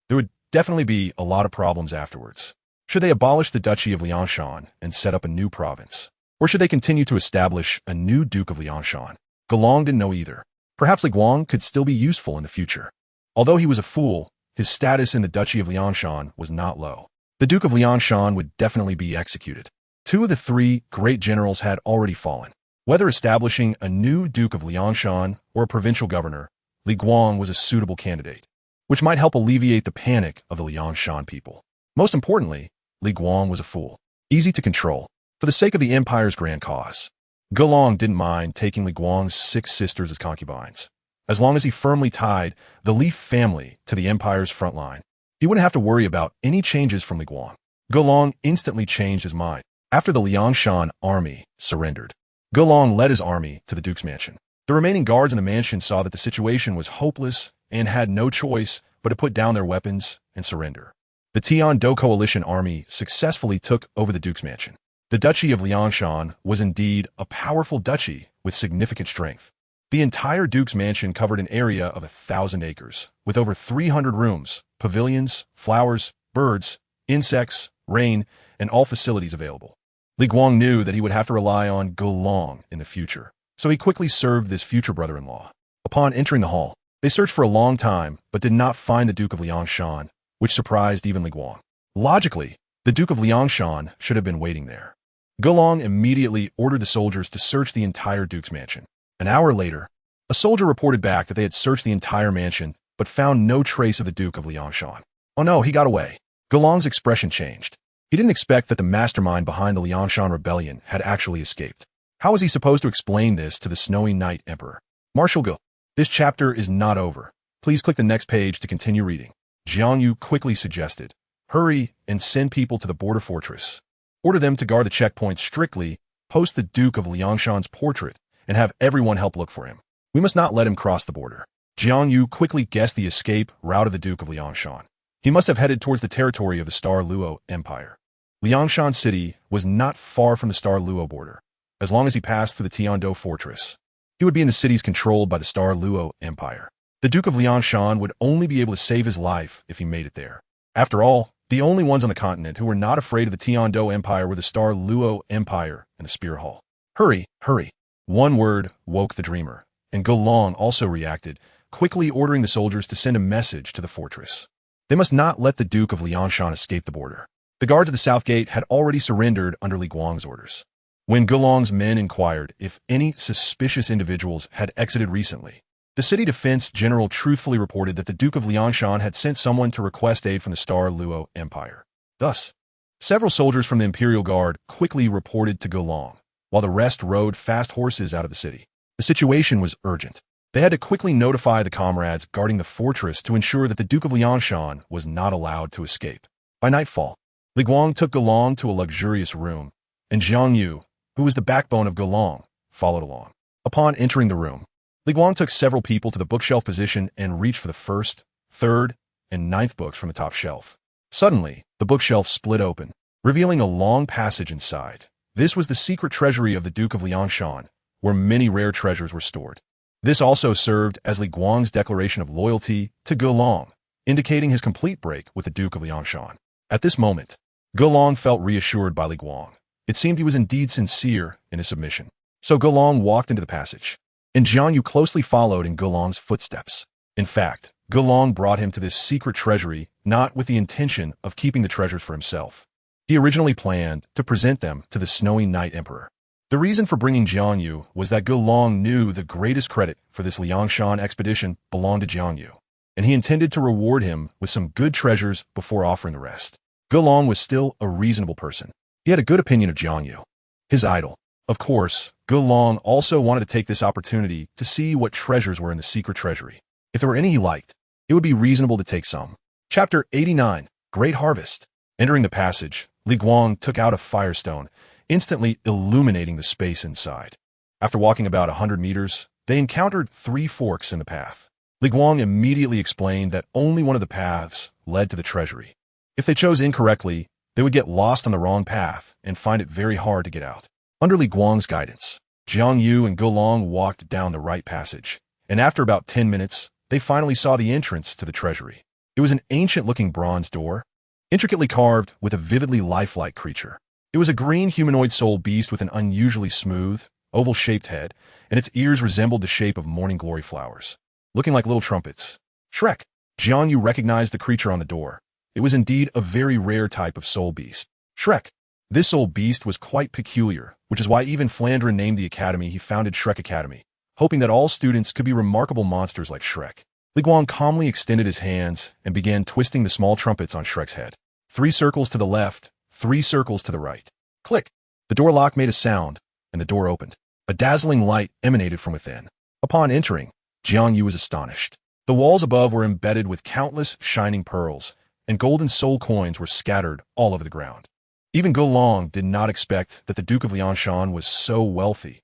there would definitely be a lot of problems afterwards. Should they abolish the duchy of Liangshan and set up a new province? Or should they continue to establish a new duke of Liangshan? Gulong didn't know either. Perhaps Li Guang could still be useful in the future. Although he was a fool, his status in the duchy of Liangshan was not low. The Duke of Liangshan would definitely be executed. 2 of the 3 great generals had already fallen. Whether establishing a new Duke of Liangshan or a provincial governor, Li Guang was a suitable candidate, which might help alleviate the panic of the Liangshan people. Most importantly, Li Guang was a fool, easy to control, for the sake of the empire's grand cause. Gelong didn't mind taking Li Guang's 6 sisters as concubines. As long as he firmly tied the Li family to the empire's front line, he wouldn't have to worry about any changes from Li Guang. Gelong instantly changed his mind. After the Liangshan army surrendered, Gelong led his army to the duke's mansion. The remaining guards in the mansion saw that the situation was hopeless and had no choice but to put down their weapons and surrender. The Tian-Do coalition army successfully took over the duke's mansion. The Duchy of Liangshan was indeed a powerful duchy with significant strength. The entire duke's mansion covered an area of 1,000 acres, with over 300 rooms, pavilions, flowers, birds, insects, rain, and all facilities available. Li Guang knew that he would have to rely on Gelong in the future, so he quickly served this future brother-in-law. Upon entering the hall, they searched for a long time but did not find the Duke of Liangshan, which surprised even Li Guang. Logically, the Duke of Liangshan should have been waiting there. Gelong immediately ordered the soldiers to search the entire duke's mansion. An hour later, a soldier reported back that they had searched the entire mansion but found no trace of the Duke of Liangshan. Oh no, he got away. Gelong's expression changed. He didn't expect that the mastermind behind the Liangshan rebellion had actually escaped. How was he supposed to explain this to the Snowy Night Emperor? Marshal Ge, this chapter is not over. Please click the next page to continue reading. Jiang Yu quickly suggested, hurry and send people to the border fortress. Order them to guard the checkpoints strictly, post the Duke of Liangshan's portrait, and have everyone help look for him. We must not let him cross the border. Jiang Yu quickly guessed the escape route of the Duke of Liangshan. He must have headed towards the territory of the Star Luo Empire. Liangshan City was not far from the Star Luo border. As long as he passed through the Tian-Do fortress, he would be in the cities controlled by the Star Luo Empire. The Duke of Liangshan would only be able to save his life if he made it there. After all, the only ones on the continent who were not afraid of the Tian-Do Empire were the Star Luo Empire and the Spear Hall. Hurry, hurry. One word woke the dreamer, and Gelong also reacted, quickly ordering the soldiers to send a message to the fortress. They must not let the Duke of Liangshan escape the border. The guards at the south gate had already surrendered under Li Guang's orders. When Gelong's men inquired if any suspicious individuals had exited recently, the city defense general truthfully reported that the Duke of Liangshan had sent someone to request aid from the Star Luo Empire. Thus, several soldiers from the Imperial Guard quickly reported to Gelong, while the rest rode fast horses out of the city. The situation was urgent. They had to quickly notify the comrades guarding the fortress to ensure that the Duke of Liangshan was not allowed to escape. By nightfall, Li Guang took Gelong to a luxurious room, and Jiang Yu, who was the backbone of Gelong, followed along. Upon entering the room, Li Guang took several people to the bookshelf position and reached for the 1st, 3rd, and 9th books from the top shelf. Suddenly, the bookshelf split open, revealing a long passage inside. This was the secret treasury of the Duke of Liangshan, where many rare treasures were stored. This also served as Li Guang's declaration of loyalty to Gelong, indicating his complete break with the Duke of Liangshan. At this moment, Gelong felt reassured by Li Guang. It seemed he was indeed sincere in his submission. So Gelong walked into the passage, and Jiang Yu closely followed in Gelong's footsteps. In fact, Gelong brought him to this secret treasury not with the intention of keeping the treasures for himself. He originally planned to present them to the Snowy Night Emperor. The reason for bringing Jiang Yu was that Gelong knew the greatest credit for this Liangshan expedition belonged to Jiang Yu, and he intended to reward him with some good treasures before offering the rest. Gelong was still a reasonable person. He had a good opinion of Jiang Yu, his idol. Of course, Gelong also wanted to take this opportunity to see what treasures were in the secret treasury. If there were any he liked, it would be reasonable to take some. Chapter 89, Great Harvest. Entering the passage, Li Guang took out a firestone, instantly illuminating the space inside. After walking about 100 meters, they encountered 3 forks in the path. Li Guang immediately explained that only one of the paths led to the treasury. If they chose incorrectly, they would get lost on the wrong path and find it very hard to get out. Under Li Guang's guidance, Jiang Yu and Gelong walked down the right passage, and after about 10 minutes, they finally saw the entrance to the treasury. It was an ancient-looking bronze door, intricately carved with a vividly lifelike creature. It was a green humanoid soul beast with an unusually smooth, oval-shaped head, and its ears resembled the shape of morning glory flowers, looking like little trumpets. Shrek! Jiang Yu recognized the creature on the door. It was indeed a very rare type of soul beast. Shrek! This old beast was quite peculiar, which is why even Flandrin named the academy he founded Shrek Academy, hoping that all students could be remarkable monsters like Shrek. Li Guang calmly extended his hands and began twisting the small trumpets on Shrek's head. 3 circles to the left, 3 circles to the right. Click! The door lock made a sound, and the door opened. A dazzling light emanated from within. Upon entering, Jiang Yu was astonished. The walls above were embedded with countless shining pearls, and golden soul coins were scattered all over the ground. Even Go Long did not expect that the Duke of Liangshan was so wealthy.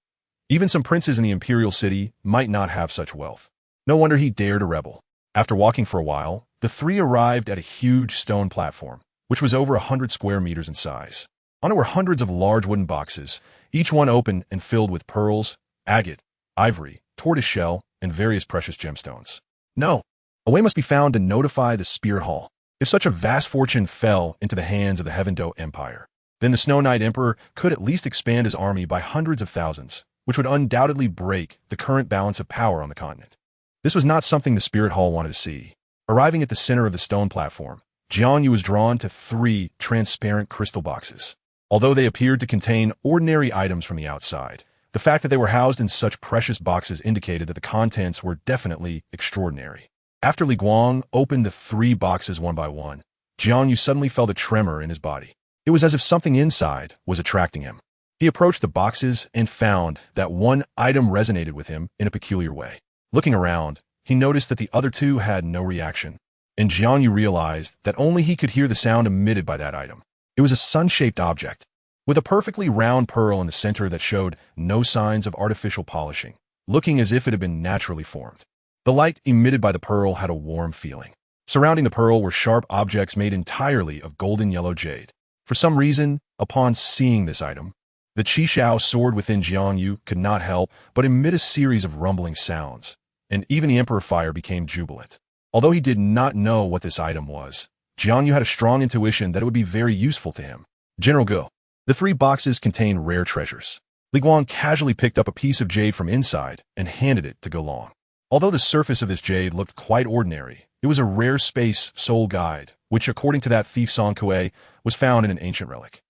Even some princes in the imperial city might not have such wealth. No wonder he dared to rebel. After walking for a while, the 3 arrived at a huge stone platform, which was over 100 square meters in size. On it were hundreds of large wooden boxes, each one open and filled with pearls, agate, ivory, tortoiseshell, and various precious gemstones. No, a way must be found to notify the Spirit Hall. If such a vast fortune fell into the hands of the Heaven Do Empire, then the Snow Knight Emperor could at least expand his army by hundreds of thousands, which would undoubtedly break the current balance of power on the continent. This was not something the Spirit Hall wanted to see. Arriving at the center of the stone platform, Jiang Yu was drawn to 3 transparent crystal boxes. Although they appeared to contain ordinary items from the outside, the fact that they were housed in such precious boxes indicated that the contents were definitely extraordinary. After Li Guang opened the 3 boxes one by one, Jiang Yu suddenly felt a tremor in his body. It was as if something inside was attracting him. He approached the boxes and found that one item resonated with him in a peculiar way. Looking around, he noticed that the other 2 had no reaction, and Jiang Yu realized that only he could hear the sound emitted by that item. It was a sun-shaped object, with a perfectly round pearl in the center that showed no signs of artificial polishing, looking as if it had been naturally formed. The light emitted by the pearl had a warm feeling. Surrounding the pearl were sharp objects made entirely of golden yellow jade. For some reason, upon seeing this item, the Chixiao Sword within Jiang Yu could not help but emit a series of rumbling sounds, and even the Emperor Fire became jubilant. Although he did not know what this item was, Jiang Yu had a strong intuition that it would be very useful to him. General Go. The 3 boxes contained rare treasures. Li Guang casually picked up a piece of jade from inside and handed it to Go Long. Although the surface of this jade looked quite ordinary, it was a rare space soul guide, which, according to that thief Song Kuei, was found in an ancient relic.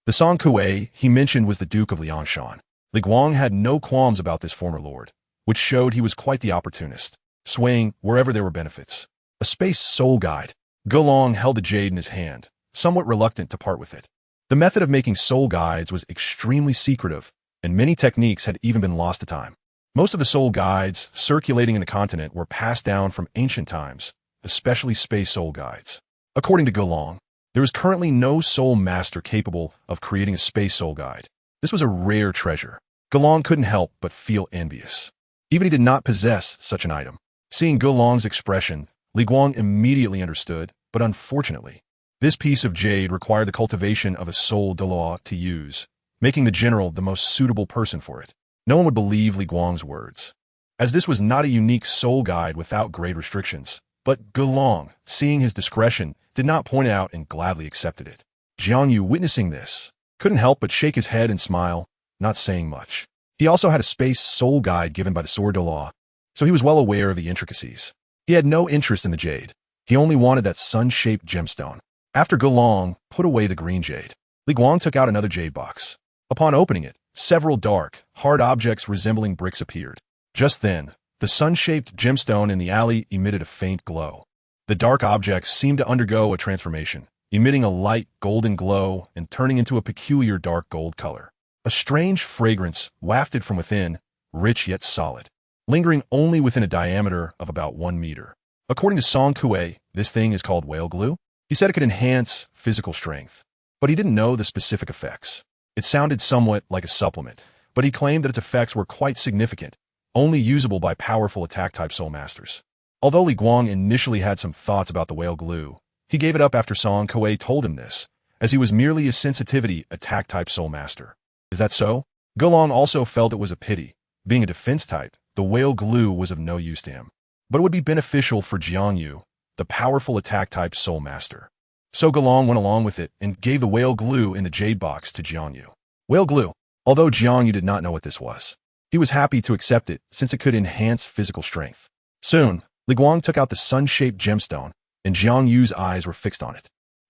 The Song Kuei he mentioned was the Duke of Liangshan. Li Guang had no qualms about this former lord, which showed he was quite the opportunist, swaying wherever there were benefits. A space soul guide. Go Long held the jade in his hand, somewhat reluctant to part with it. The method of making soul guides was extremely secretive, and many techniques had even been lost to time. Most of the soul guides circulating in the continent were passed down from ancient times, especially space soul guides. According to Go Long, there is currently no soul master capable of creating a space soul guide. This was a rare treasure. Go Long couldn't help but feel envious. Even he did not possess such an item. Seeing Go Long's expression, Li Guang immediately understood, but unfortunately, this piece of jade required the cultivation of a soul Douluo to use, making the general the most suitable person for it. No one would believe Li Guang's words, as this was not a unique soul guide without great restrictions. But Go Long, seeing his discretion, did not point it out and gladly accepted it. Jiang Yu, witnessing this, couldn't help but shake his head and smile, not saying much. He also had a space soul guide given by the Sword Douluo, so he was well aware of the intricacies. He had no interest in the jade. He only wanted that sun-shaped gemstone. After Go Long put away the green jade, Li Guang took out another jade box. Upon opening it, several dark, hard objects resembling bricks appeared. Just then, the sun-shaped gemstone in the alley emitted a faint glow. The dark objects seemed to undergo a transformation, emitting a light golden glow and turning into a peculiar dark gold color. A strange fragrance wafted from within, rich yet solid, lingering only within a diameter of about 1 meter. According to Song Kuei, this thing is called whale glue. He said it could enhance physical strength, but he didn't know the specific effects. It sounded somewhat like a supplement, but he claimed that its effects were quite significant, only usable by powerful attack-type soul masters. Although Li Guang initially had some thoughts about the whale glue, he gave it up after Song Kuei told him this, as he was merely a sensitivity attack-type soul master. Is that so? Go Long also felt it was a pity. Being a defense type, the whale glue was of no use to him. But it would be beneficial for Jiang Yu, the powerful attack-type soul master. So Go Long went along with it and gave the whale glue in the jade box to Jiang Yu. Whale glue. Although Jiang Yu did not know what this was, he was happy to accept it since it could enhance physical strength. Soon, Li Guang took out the sun-shaped gemstone, and Jiang Yu's eyes were fixed on it.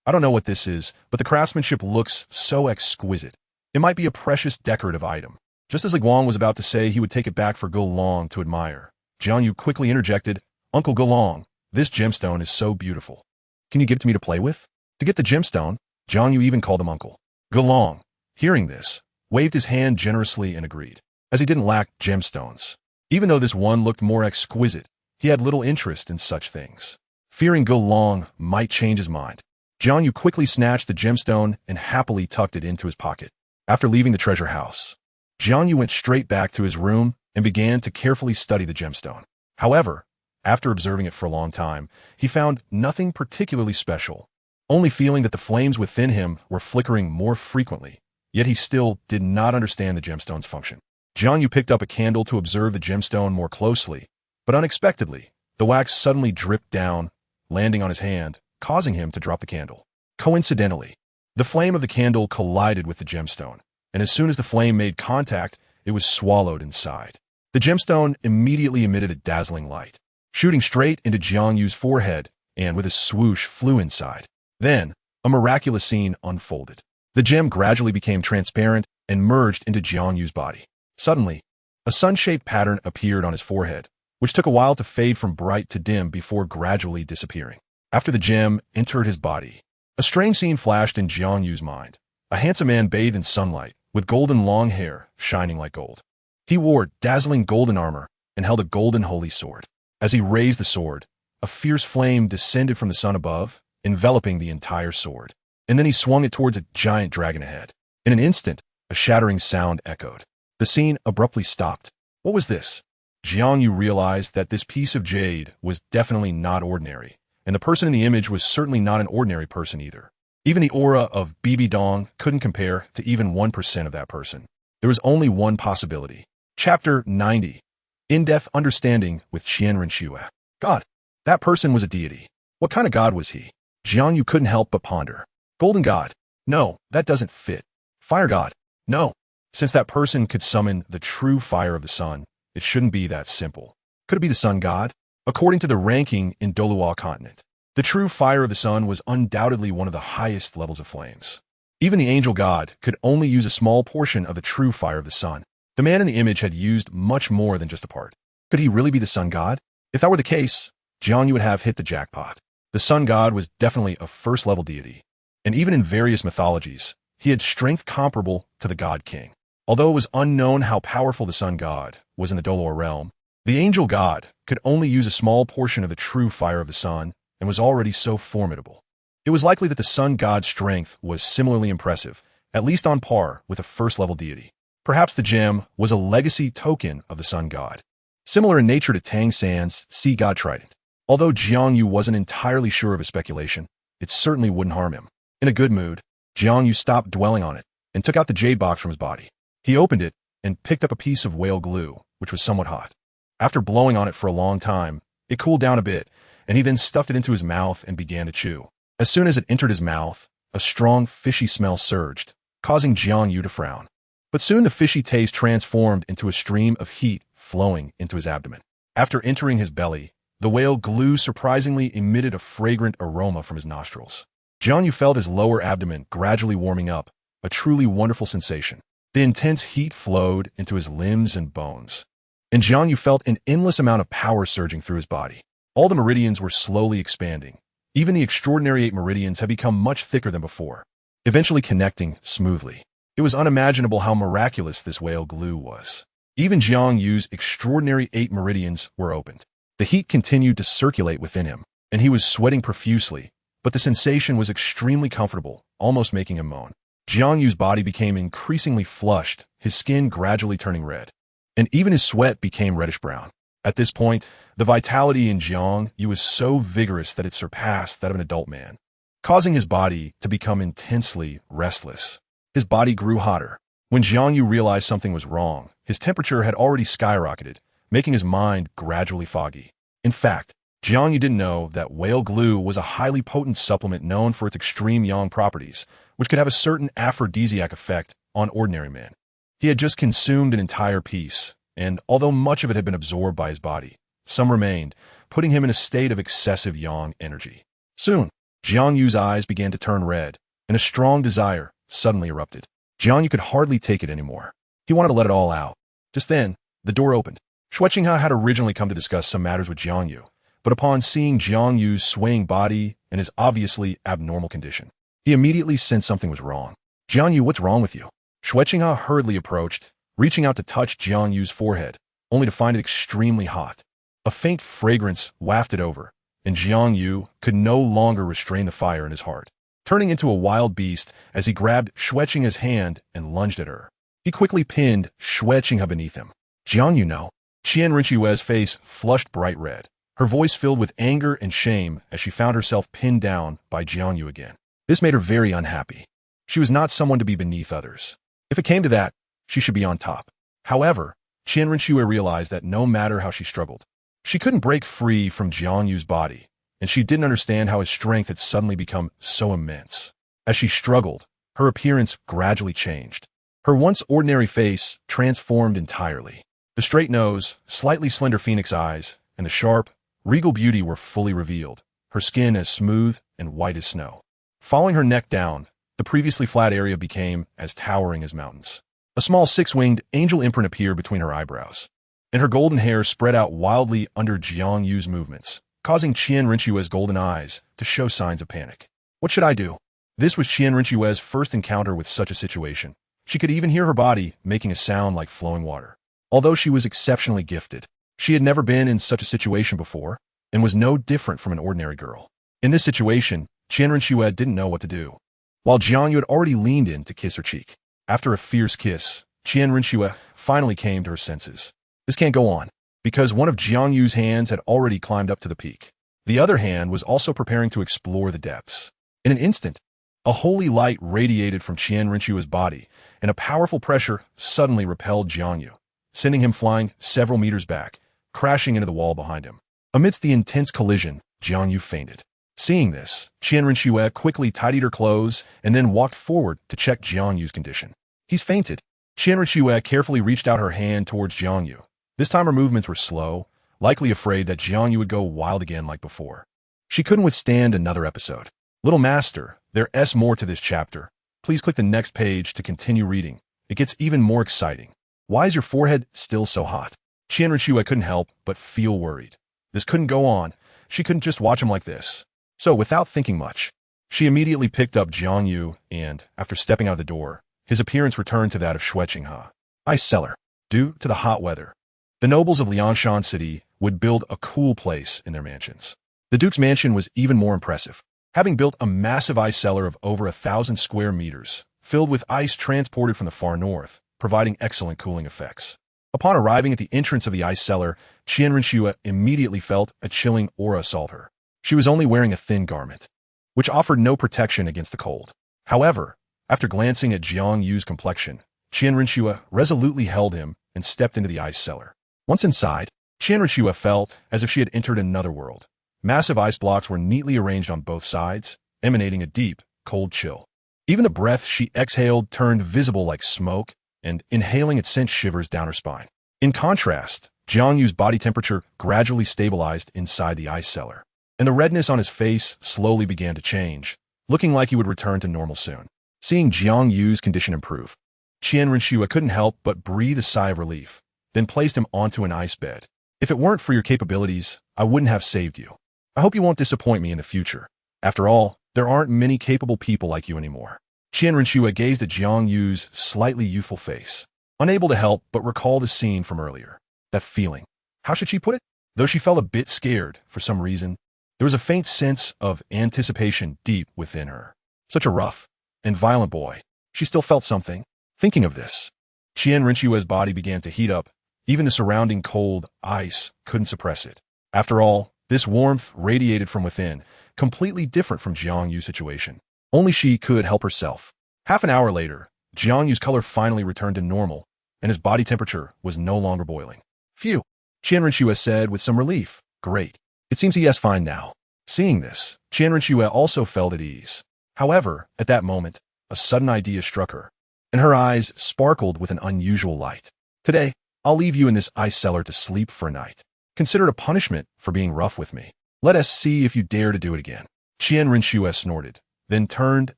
I don't know what this is, but the craftsmanship looks so exquisite. It might be a precious decorative item. Just as Guang was about to say he would take it back for Long to admire, Jiang Yu quickly interjected, Uncle Long, this gemstone is so beautiful. Can you give it to me to play with? To get the gemstone, Jiang Yu even called him Uncle. Long, hearing this, waved his hand generously and agreed, as he didn't lack gemstones. Even though this one looked more exquisite, he had little interest in such things. Fearing Long might change his mind, Jiang Yu quickly snatched the gemstone and happily tucked it into his pocket. After leaving the treasure house, Jiang Yu went straight back to his room and began to carefully study the gemstone. However, after observing it for a long time, he found nothing particularly special, only feeling that the flames within him were flickering more frequently, yet he still did not understand the gemstone's function. Jiang Yu picked up a candle to observe the gemstone more closely, but unexpectedly, the wax suddenly dripped down, landing on his hand, causing him to drop the candle. Coincidentally, the flame of the candle collided with the gemstone, and as soon as the flame made contact, it was swallowed inside. The gemstone immediately emitted a dazzling light, shooting straight into Jiang Yu's forehead, and with a swoosh flew inside. Then, a miraculous scene unfolded. The gem gradually became transparent and merged into Jiang Yu's body. Suddenly, a sun-shaped pattern appeared on his forehead, which took a while to fade from bright to dim before gradually disappearing. After the gem entered his body, a strange scene flashed in Jiang Yu's mind. A handsome man bathed in sunlight, with golden long hair shining like gold. He wore dazzling golden armor and held a golden holy sword. As he raised the sword, a fierce flame descended from the sun above, enveloping the entire sword. And then he swung it towards a giant dragon ahead. In an instant, a shattering sound echoed. The scene abruptly stopped. What was this? Jiang Yu realized that this piece of jade was definitely not ordinary, and the person in the image was certainly not an ordinary person either. Even the aura of Bibi Dong couldn't compare to even 1% of that person. There was only one possibility. Chapter 90. In-Depth Understanding with Qianren Xue. God. That person was a deity. What kind of god was he? Jiang Yu couldn't help but ponder. Golden god. No, that doesn't fit. Fire god. No. Since that person could summon the true fire of the sun, it shouldn't be that simple. Could it be the sun god? According to the ranking in Douluo Continent, the true fire of the sun was undoubtedly one of the highest levels of flames. Even the angel god could only use a small portion of the true fire of the sun. The man in the image had used much more than just a part. Could he really be the sun god? If that were the case, Jiang Yu would have hit the jackpot. The sun god was definitely a first-level deity, and even in various mythologies, he had strength comparable to the god king. Although it was unknown how powerful the sun god was in the Douluo realm, the angel god could only use a small portion of the true fire of the sun and was already so formidable. It was likely that the sun god's strength was similarly impressive, at least on par with a first-level deity. Perhaps the gem was a legacy token of the sun god, similar in nature to Tang San's sea god trident. Although Jiang Yu wasn't entirely sure of his speculation, it certainly wouldn't harm him. In a good mood, Jiang Yu stopped dwelling on it and took out the jade box from his body. He opened it and picked up a piece of whale glue, which was somewhat hot. After blowing on it for a long time, it cooled down a bit, and he then stuffed it into his mouth and began to chew. As soon as it entered his mouth, a strong fishy smell surged, causing Jiang Yu to frown. But soon the fishy taste transformed into a stream of heat flowing into his abdomen. After entering his belly, the whale glue surprisingly emitted a fragrant aroma from his nostrils. Jiang Yu felt his lower abdomen gradually warming up, a truly wonderful sensation. The intense heat flowed into his limbs and bones, and Jiang Yu felt an endless amount of power surging through his body. All the meridians were slowly expanding. Even the extraordinary 8 meridians had become much thicker than before, eventually connecting smoothly. It was unimaginable how miraculous this whale glue was. Even Jiang Yu's extraordinary 8 meridians were opened. The heat continued to circulate within him, and he was sweating profusely, but the sensation was extremely comfortable, almost making him moan. Jiang Yu's body became increasingly flushed, his skin gradually turning red, and even his sweat became reddish-brown. At this point, the vitality in Jiang Yu was so vigorous that it surpassed that of an adult man, causing his body to become intensely restless. His body grew hotter. When Jiang Yu realized something was wrong, his temperature had already skyrocketed, making his mind gradually foggy. In fact, Jiang Yu didn't know that whale glue was a highly potent supplement known for its extreme yang properties, which could have a certain aphrodisiac effect on ordinary men. He had just consumed an entire piece, and although much of it had been absorbed by his body, some remained, putting him in a state of excessive yang energy. Soon, Jiang Yu's eyes began to turn red, and a strong desire suddenly erupted. Jiang Yu could hardly take it anymore. He wanted to let it all out. Just then, the door opened. Chixiao had originally come to discuss some matters with Jiang Yu, but upon seeing Jiang Yu's swaying body and his obviously abnormal condition, he immediately sensed something was wrong. Jiang Yu, what's wrong with you? Chixiao hurriedly approached, reaching out to touch Jiang Yu's forehead, only to find it extremely hot. A faint fragrance wafted over, and Jiang Yu could no longer restrain the fire in his heart, turning into a wild beast as he grabbed Chixiao's hand and lunged at her. He quickly pinned Chixiao beneath him. Jiang Yu, no. Qianrenchua's face flushed bright red, her voice filled with anger and shame as she found herself pinned down by Jiang Yu again. This made her very unhappy. She was not someone to be beneath others. If it came to that, she should be on top. However, Qianrenchua realized that no matter how she struggled, she couldn't break free from Jiang Yu's body, and she didn't understand how his strength had suddenly become so immense. As she struggled, her appearance gradually changed. Her once ordinary face transformed entirely. The straight nose, slightly slender phoenix eyes, and the sharp, regal beauty were fully revealed, her skin as smooth and white as snow. Following her neck down, the previously flat area became as towering as mountains. A small six-winged angel imprint appeared between her eyebrows, and her golden hair spread out wildly under Jiang Yu's movements, causing Qianrenchua's golden eyes to show signs of panic. What should I do? This was Qianrenchua's first encounter with such a situation. She could even hear her body making a sound like flowing water. Although she was exceptionally gifted, she had never been in such a situation before, and was no different from an ordinary girl. In this situation, Qianrenchua didn't know what to do. While Jiang Yu had already leaned in to kiss her cheek. After a fierce kiss, Qianrenchua finally came to her senses. This can't go on, because one of Jiang Yu's hands had already climbed up to the peak. The other hand was also preparing to explore the depths. In an instant, a holy light radiated from Qianrenchua's body, and a powerful pressure suddenly repelled Jiang Yu, sending him flying several meters back, crashing into the wall behind him. Amidst the intense collision, Jiang Yu fainted. Seeing this, Qianrenchua quickly tidied her clothes and then walked forward to check Jiang Yu's condition. He's fainted. Qianrenchua carefully reached out her hand towards Jiang Yu. This time her movements were slow, likely afraid that Jiang Yu would go wild again like before. She couldn't withstand another episode. Little Master, there's more to this chapter. Please click the next page to continue reading. It gets even more exciting. Why is your forehead still so hot? Qianrenchua couldn't help but feel worried. This couldn't go on. She couldn't just watch him like this. So, without thinking much, she immediately picked up Jiang Yu and, after stepping out the door, his appearance returned to that of Chixiao. Ice cellar. Due to the hot weather, the nobles of Liangshan City would build a cool place in their mansions. The Duke's mansion was even more impressive, having built a massive ice cellar of over 1,000 square meters, filled with ice transported from the far north, providing excellent cooling effects. Upon arriving at the entrance of the ice cellar, Qianrenchua immediately felt a chilling aura assault her. She was only wearing a thin garment, which offered no protection against the cold. However, after glancing at Jiang Yu's complexion, Qianrenchua resolutely held him and stepped into the ice cellar. Once inside, Qianrenchua felt as if she had entered another world. Massive ice blocks were neatly arranged on both sides, emanating a deep, cold chill. Even the breath she exhaled turned visible like smoke, and inhaling it sent shivers down her spine. In contrast, Jiang Yu's body temperature gradually stabilized inside the ice cellar, and the redness on his face slowly began to change, looking like he would return to normal soon. Seeing Jiang Yu's condition improve, Qianrenchua couldn't help but breathe a sigh of relief, then placed him onto an ice bed. If it weren't for your capabilities, I wouldn't have saved you. I hope you won't disappoint me in the future. After all, there aren't many capable people like you anymore. Qianrenchua gazed at Jiang Yu's slightly youthful face, unable to help but recall the scene from earlier. That feeling. How should she put it? Though she felt a bit scared for some reason, there was a faint sense of anticipation deep within her. Such a rough and violent boy. She still felt something. Thinking of this, Qianrenchua's body began to heat up. Even the surrounding cold ice couldn't suppress it. After all, this warmth radiated from within, completely different from Jiang Yu's situation. Only she could help herself. Half an hour later, Jiang Yu's color finally returned to normal, and his body temperature was no longer boiling. Phew, Qianrenchua said with some relief. Great. It seems he is fine now. Seeing this, Qianrenchua also felt at ease. However, at that moment, a sudden idea struck her, and her eyes sparkled with an unusual light. Today, I'll leave you in this ice cellar to sleep for a night. Consider it a punishment for being rough with me. Let us see if you dare to do it again. Qian Rinxue snorted, then turned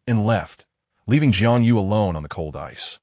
and left, leaving Jiang Yu alone on the cold ice.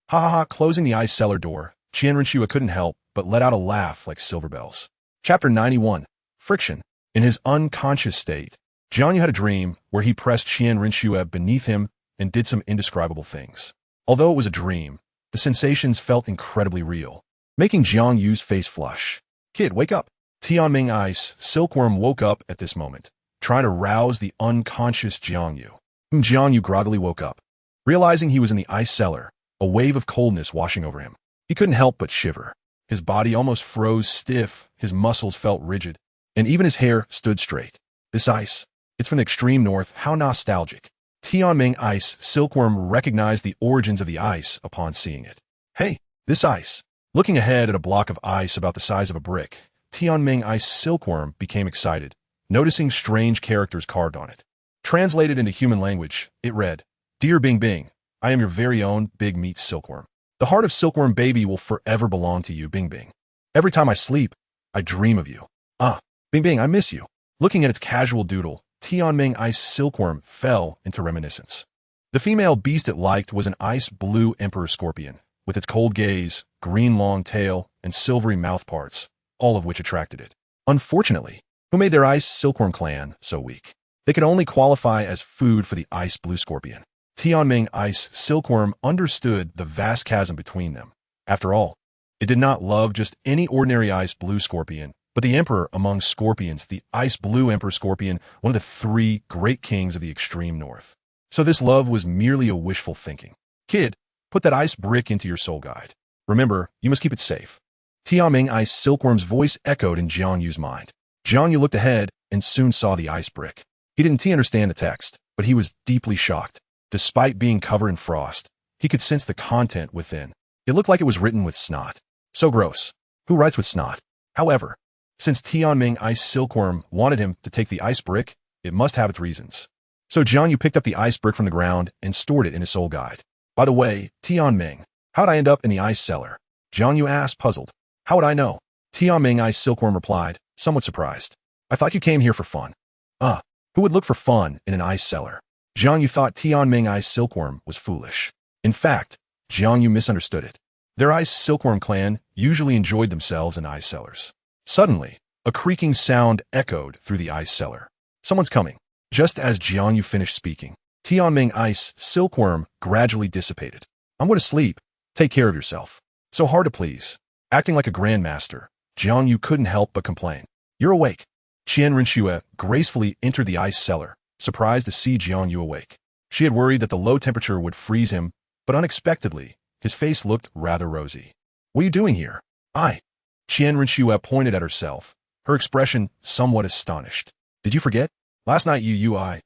Ha ha ha, closing the ice cellar door, Qian Rinxue couldn't help but let out a laugh like silver bells. Chapter 91. Friction. In his unconscious state, Jiang Yu had a dream where he pressed Qian Rinxue beneath him and did some indescribable things. Although it was a dream, the sensations felt incredibly real, making Jiang Yu's face flush. Kid, wake up. Tianming Ice Silkworm woke up at this moment, trying to rouse the unconscious Jiang Yu. Jiang Yu groggily woke up. Realizing he was in the ice cellar, a wave of coldness washing over him. He couldn't help but shiver. His body almost froze stiff, his muscles felt rigid, and even his hair stood straight. This ice, it's from the extreme north, how nostalgic. Tianming Ice Silkworm recognized the origins of the ice upon seeing it. Hey, this ice. Looking ahead at a block of ice about the size of a brick, Tianming Ice Silkworm became excited, noticing strange characters carved on it. Translated into human language, it read, Dear Bing Bing, I am your very own Big Meat Silkworm. The heart of Silkworm Baby will forever belong to you, Bing Bing. Every time I sleep, I dream of you. Ah, Bing Bing, I miss you. Looking at its casual doodle, Tianming Ice Silkworm fell into reminiscence. The female beast it liked was an ice blue emperor scorpion, with its cold gaze, green long tail, and silvery mouth parts, all of which attracted it. Unfortunately, who made their ice silkworm clan so weak? They could only qualify as food for the ice blue scorpion. Tianming Ice Silkworm understood the vast chasm between them. After all, it did not love just any ordinary ice blue scorpion, but the emperor among scorpions, the ice blue emperor scorpion, one of the 3 great kings of the extreme north. So this love was merely a wishful thinking. Kid, put that ice brick into your soul guide. Remember, you must keep it safe. Tianming Ice Silkworm's voice echoed in Jiang Yu's mind. Jiang Yu looked ahead and soon saw the ice brick. He didn't understand the text, but he was deeply shocked. Despite being covered in frost, he could sense the content within. It looked like it was written with snot. So gross. Who writes with snot? However, since Tianming Ice Silkworm wanted him to take the ice brick, it must have its reasons. So Jiang Yu picked up the ice brick from the ground and stored it in his soul guide. By the way, Tianming, how'd I end up in the ice cellar? Jiang Yu asked, puzzled. How would I know? Tianming Ice Silkworm replied, somewhat surprised. I thought you came here for fun. Who would look for fun in an ice cellar? Jiang Yu thought Tianming Ice Silkworm was foolish. In fact, Jiang Yu misunderstood it. Their ice silkworm clan usually enjoyed themselves in ice cellars. Suddenly, a creaking sound echoed through the ice cellar. Someone's coming. Just as Jiang Yu finished speaking, Tianming Ice Silkworm gradually dissipated. I'm going to sleep. Take care of yourself. So hard to please. Acting like a grandmaster, Jiang Yu couldn't help but complain. You're awake. Qian Rinxue gracefully entered the ice cellar, surprised to see Jiang Yu awake. She had worried that the low temperature would freeze him, but unexpectedly, his face looked rather rosy. What are you doing here? Qian Rinxue pointed at herself, her expression somewhat astonished. Did you forget? Last night I.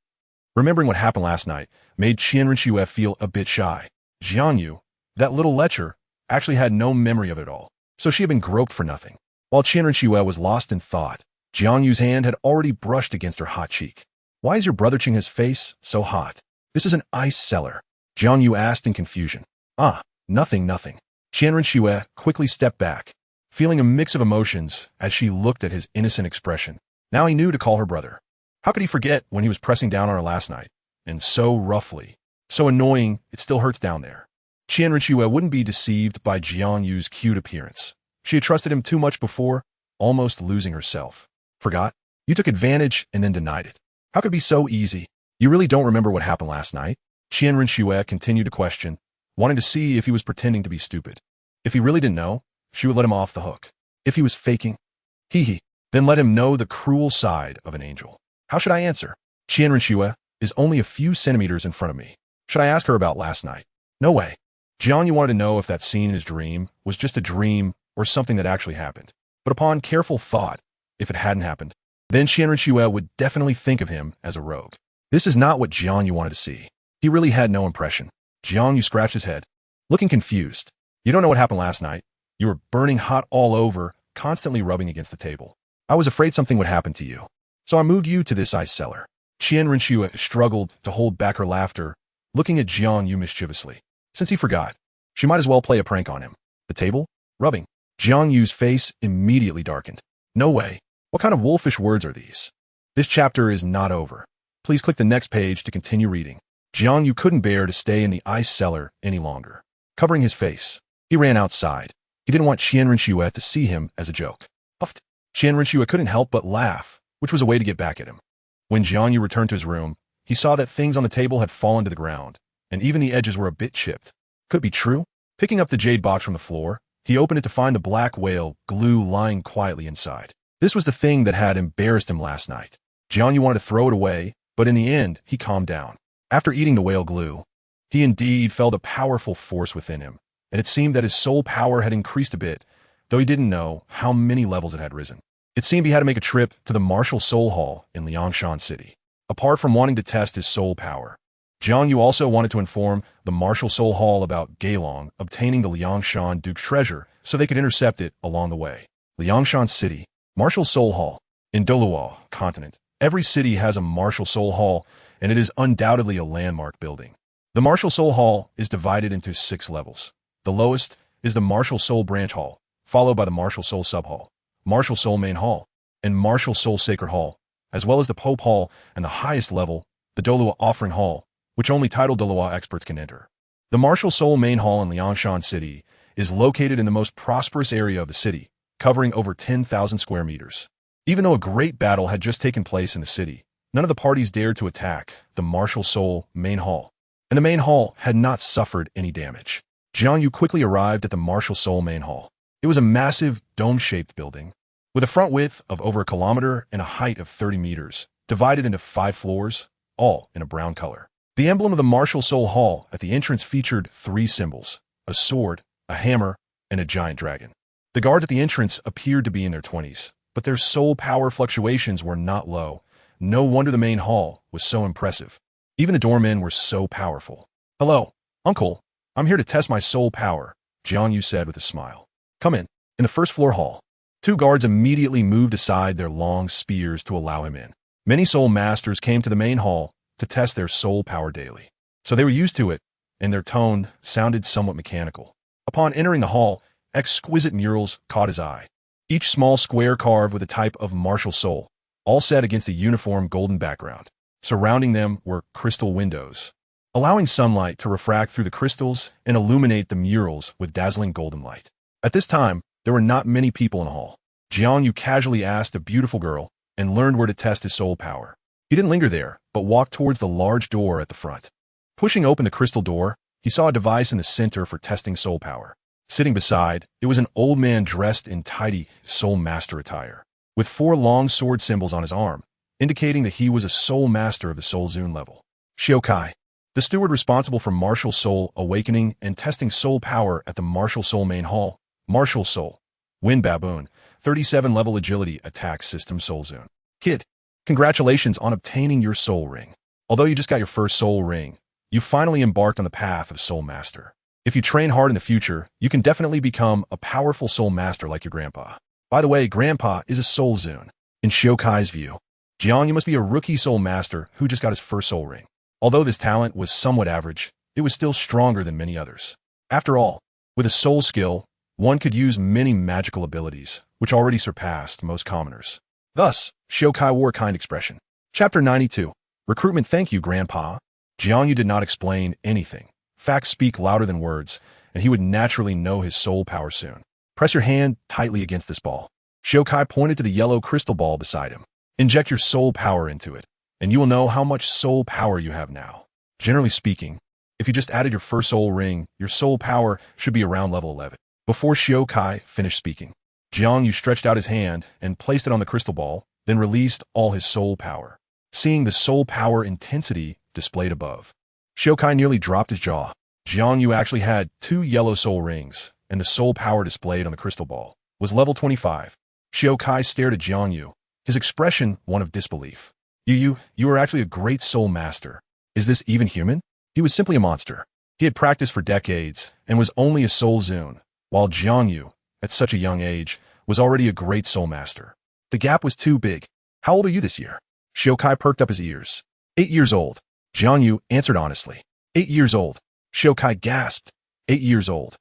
Remembering what happened last night made Qian Rinxue feel a bit shy. Jiang Yu, that little lecher, actually had no memory of it all, so she had been groped for nothing. While Qian Rinxue was lost in thought, Jiang Yu's hand had already brushed against her hot cheek. Why is your brother Qing's face so hot? This is an ice cellar, Jiang Yu asked in confusion. Nothing. Qian Rinxue quickly stepped back, feeling a mix of emotions as she looked at his innocent expression. Now he knew to call her brother. How could he forget when he was pressing down on her last night? And so roughly. So annoying, it still hurts down there. Qian Rinxue wouldn't be deceived by Jiang Yu's cute appearance. She had trusted him too much before, almost losing herself. Forgot? You took advantage and then denied it. How could it be so easy? You really don't remember what happened last night? Qian Rinxue continued to question, wanting to see if he was pretending to be stupid. If he really didn't know, she would let him off the hook. If he was faking, then let him know the cruel side of an angel. How should I answer? Qian Rinxue is only a few centimeters in front of me. Should I ask her about last night? No way. Jiang Yu wanted to know if that scene in his dream was just a dream or something that actually happened. But upon careful thought, if it hadn't happened, then Qian Rinxue would definitely think of him as a rogue. This is not what Jiang Yu wanted to see. He really had no impression. Jiang Yu scratched his head, looking confused. You don't know what happened last night. You were burning hot all over, constantly rubbing against the table. I was afraid something would happen to you. So I moved you to this ice cellar. Qian Rinxue struggled to hold back her laughter, looking at Jiang Yu mischievously. Since he forgot, she might as well play a prank on him. The table? Rubbing. Jiang Yu's face immediately darkened. No way. What kind of wolfish words are these? This chapter is not over. Please click the next page to continue reading. Jiang Yu couldn't bear to stay in the ice cellar any longer. Covering his face, he ran outside. He didn't want Qianren to see him as a joke. Puffed. Qianren couldn't help but laugh, which was a way to get back at him. When Jiang Yu returned to his room, he saw that things on the table had fallen to the ground, and even the edges were a bit chipped. Could it be true? Picking up the jade box from the floor, he opened it to find the black whale glue lying quietly inside. This was the thing that had embarrassed him last night. Jiang Yu wanted to throw it away, but in the end, he calmed down. After eating the whale glue, he indeed felt a powerful force within him, and it seemed that his soul power had increased a bit, though he didn't know how many levels it had risen. It seemed he had to make a trip to the Martial Soul Hall in Liangshan City. Apart from wanting to test his soul power, Jiang Yu also wanted to inform the Martial Soul Hall about Gailong obtaining the Liangshan Duke's treasure so they could intercept it along the way. Liangshan City, Martial Soul Hall. In Douluo Continent, every city has a Martial Soul Hall, and it is undoubtedly a landmark building. The Martial Soul Hall is divided into 6 levels. The lowest is the Martial Soul Branch Hall, followed by the Martial Soul Sub Hall, Martial Soul Main Hall, and Martial Soul Sacred Hall, as well as the Pope Hall and the highest level, the Douluo Offering Hall, which only titled Douluo experts can enter. The Martial Soul Main Hall in Liangshan City is located in the most prosperous area of the city, covering over 10,000 square meters. Even though a great battle had just taken place in the city, none of the parties dared to attack the Martial Soul Main Hall, and the Main Hall had not suffered any damage. Jiang Yu quickly arrived at the Martial Soul Main Hall. It was a massive, dome-shaped building, with a front width of over a kilometer and a height of 30 meters, divided into 5 floors, all in a brown color. The emblem of the Martial Soul Hall at the entrance featured 3 symbols: a sword, a hammer, and a giant dragon. The guards at the entrance appeared to be in their 20s, but their soul power fluctuations were not low. No wonder the main hall was so impressive. Even the doormen were so powerful. "Hello, Uncle. I'm here to test my soul power," Jiang Yu said with a smile. "Come in." In the first floor hall, 2 guards immediately moved aside their long spears to allow him in. Many soul masters came to the main hall to test their soul power daily, so they were used to it, and their tone sounded somewhat mechanical. Upon entering the hall, exquisite murals caught his eye. Each small square carved with a type of martial soul, all set against a uniform golden background. Surrounding them were crystal windows, allowing sunlight to refract through the crystals and illuminate the murals with dazzling golden light. At this time, there were not many people in the hall. Jiang Yu casually asked a beautiful girl and learned where to test his soul power. He didn't linger there, but walked towards the large door at the front. Pushing open the crystal door, he saw a device in the center for testing soul power. Sitting beside, it was an old man dressed in tidy soul master attire, with 4 long sword symbols on his arm, indicating that he was a soul master of the Soul Zune level. Shiokai, the steward responsible for martial soul awakening and testing soul power at the Martial Soul Main Hall. Martial Soul, Wind Baboon, 37 level agility attack system Soul Zune. Kid, congratulations on obtaining your soul ring. Although you just got your first soul ring, you finally embarked on the path of soul master. If you train hard in the future, you can definitely become a powerful soul master like your grandpa. By the way, grandpa is a Soul Zune. In Shiokai's view, Jiang Yu must be a rookie soul master who just got his first soul ring. Although this talent was somewhat average, it was still stronger than many others. After all, with a soul skill, one could use many magical abilities, which already surpassed most commoners. Thus, Shiokai wore a kind expression. Chapter 92. Recruitment. Thank you, Grandpa. Jiang Yu did not explain anything. Facts speak louder than words, and he would naturally know his soul power soon. Press your hand tightly against this ball. Shiokai pointed to the yellow crystal ball beside him. Inject your soul power into it, and you will know how much soul power you have now. Generally speaking, if you just added your first soul ring, your soul power should be around level 11. Before Shiokai finished speaking, Jiang Yu stretched out his hand and placed it on the crystal ball, then released all his soul power. Seeing the soul power intensity displayed above, Shiokai nearly dropped his jaw. Jiang Yu actually had 2 yellow soul rings, and the soul power displayed on the crystal ball was level 25. Shiokai stared at Jiang Yu, his expression one of disbelief. You are actually a great soul master. Is this even human? He was simply a monster. He had practiced for decades and was only a Soul Zune, while Jiang Yu, at such a young age, was already a great soul master. The gap was too big. How old are you this year? Shiokai perked up his ears. 8 years old. Jiang Yu answered honestly. 8 years old. Shiokai gasped. 8 years old.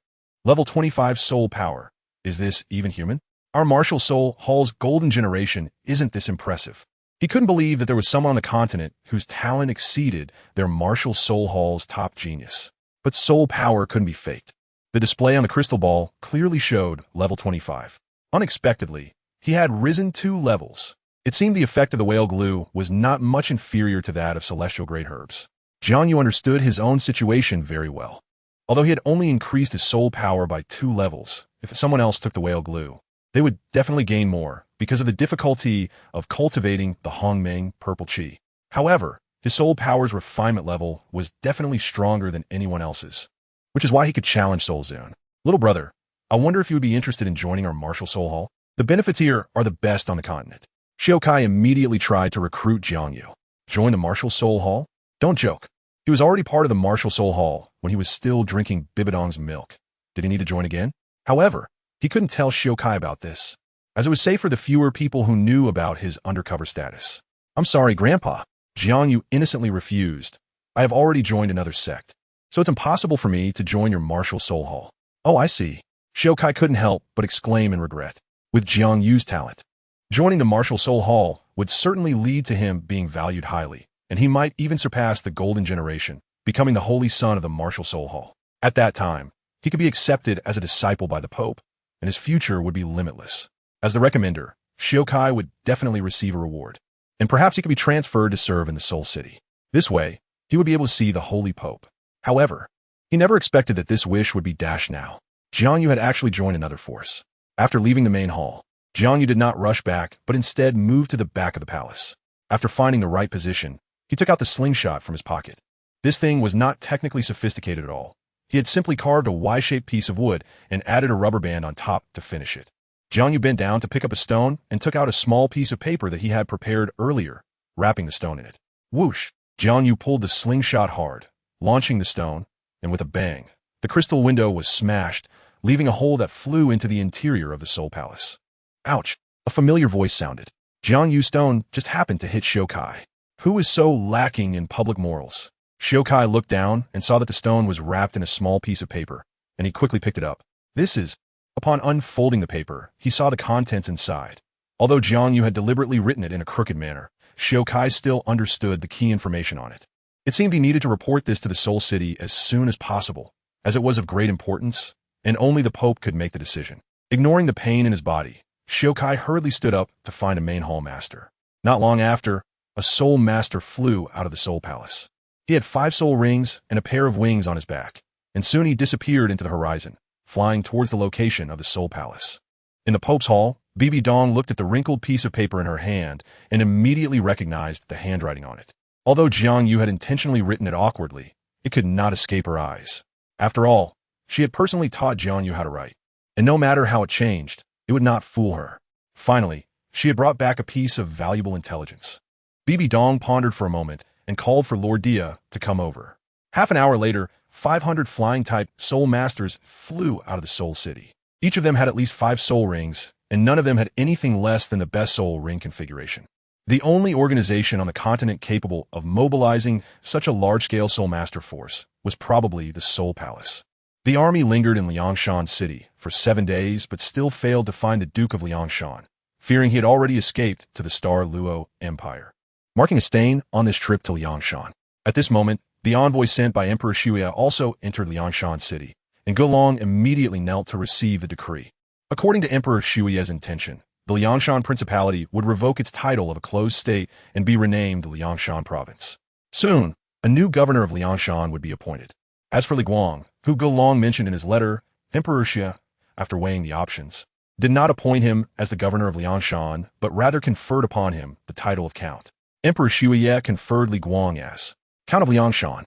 Level 25 soul power. Is this even human? Our Martial Soul Hall's golden generation isn't this impressive. He couldn't believe that there was someone on the continent whose talent exceeded their martial soul hall's top genius. But soul power couldn't be faked. The display on the crystal ball clearly showed level 25. Unexpectedly, he had risen 2 levels. It seemed the effect of the whale glue was not much inferior to that of celestial great herbs. JiangYu understood his own situation very well. Although he had only increased his soul power by 2 levels, if someone else took the whale glue, they would definitely gain more because of the difficulty of cultivating the Hongmeng purple qi. However, his soul power's refinement level was definitely stronger than anyone else's, which is why he could challenge Soul Zone. Little brother, I wonder if you would be interested in joining our martial soul hall? The benefits here are the best on the continent. Xiaokai immediately tried to recruit Jiang Yu. Join the martial soul hall? Don't joke. He was already part of the martial soul hall when he was still drinking Bibi Dong's milk. Did he need to join again? However, he couldn't tell Xiaokai about this, as it was safe for the fewer people who knew about his undercover status. I'm sorry, Grandpa. Jiang Yu innocently refused. I have already joined another sect, so it's impossible for me to join your martial soul hall. Oh, I see. Xiaokai couldn't help but exclaim in regret. With Jiang Yu's talent, joining the martial soul hall would certainly lead to him being valued highly, and he might even surpass the golden generation, becoming the holy son of the martial soul hall. At that time, he could be accepted as a disciple by the Pope, and his future would be limitless. As the recommender, Xiaokai would definitely receive a reward, and perhaps he could be transferred to serve in the Soul City. This way, he would be able to see the Holy Pope. However, he never expected that this wish would be dashed now. Jiang Yu had actually joined another force. After leaving the main hall, Jiang Yu did not rush back, but instead moved to the back of the palace. After finding the right position, he took out the slingshot from his pocket. This thing was not technically sophisticated at all. He had simply carved a Y-shaped piece of wood and added a rubber band on top to finish it. Jiang Yu bent down to pick up a stone and took out a small piece of paper that he had prepared earlier, wrapping the stone in it. Whoosh! Jiang Yu pulled the slingshot hard, launching the stone, and with a bang, the crystal window was smashed, leaving a hole that flew into the interior of the Soul Palace. Ouch! A familiar voice sounded. Jiang Yu's stone just happened to hit Xiaokai, who is so lacking in public morals. Xiaokai looked down and saw that the stone was wrapped in a small piece of paper, and he quickly picked it up. This is... Upon unfolding the paper, he saw the contents inside. Although Jiang Yu had deliberately written it in a crooked manner, Xiaokai still understood the key information on it. It seemed he needed to report this to the Soul City as soon as possible, as it was of great importance, and only the Pope could make the decision. Ignoring the pain in his body, Xiaokai hurriedly stood up to find a main hall master. Not long after, a soul master flew out of the Soul Palace. He had 5 soul rings and a pair of wings on his back, and soon he disappeared into the horizon, flying towards the location of the Soul Palace. In the Pope's hall, Bibi Dong looked at the wrinkled piece of paper in her hand and immediately recognized the handwriting on it. Although Jiang Yu had intentionally written it awkwardly, it could not escape her eyes. After all, she had personally taught Jiang Yu how to write, and no matter how it changed, it would not fool her. Finally, she had brought back a piece of valuable intelligence. Bibi Dong pondered for a moment and called for Lord Dia to come over. Half an hour later, 500 flying-type soul masters flew out of the Soul City. Each of them had at least 5 soul rings, and none of them had anything less than the best soul ring configuration. The only organization on the continent capable of mobilizing such a large-scale soul master force was probably the Soul Palace. The army lingered in Liangshan City for 7 days, but still failed to find the Duke of Liangshan, fearing he had already escaped to the Star Luo Empire, marking a stain on this trip to Liangshan. At this moment, the envoy sent by Emperor Shuya also entered Liangshan City, and Gulong immediately knelt to receive the decree. According to Emperor Shuya's intention, the Liangshan Principality would revoke its title of a closed state and be renamed the Liangshan Province. Soon, a new governor of Liangshan would be appointed. As for Li Guang, who Gulong mentioned in his letter, Emperor Shuya, after weighing the options, did not appoint him as the governor of Liangshan, but rather conferred upon him the title of Count. Emperor Shuya conferred Li Guang as Count of Liangshan,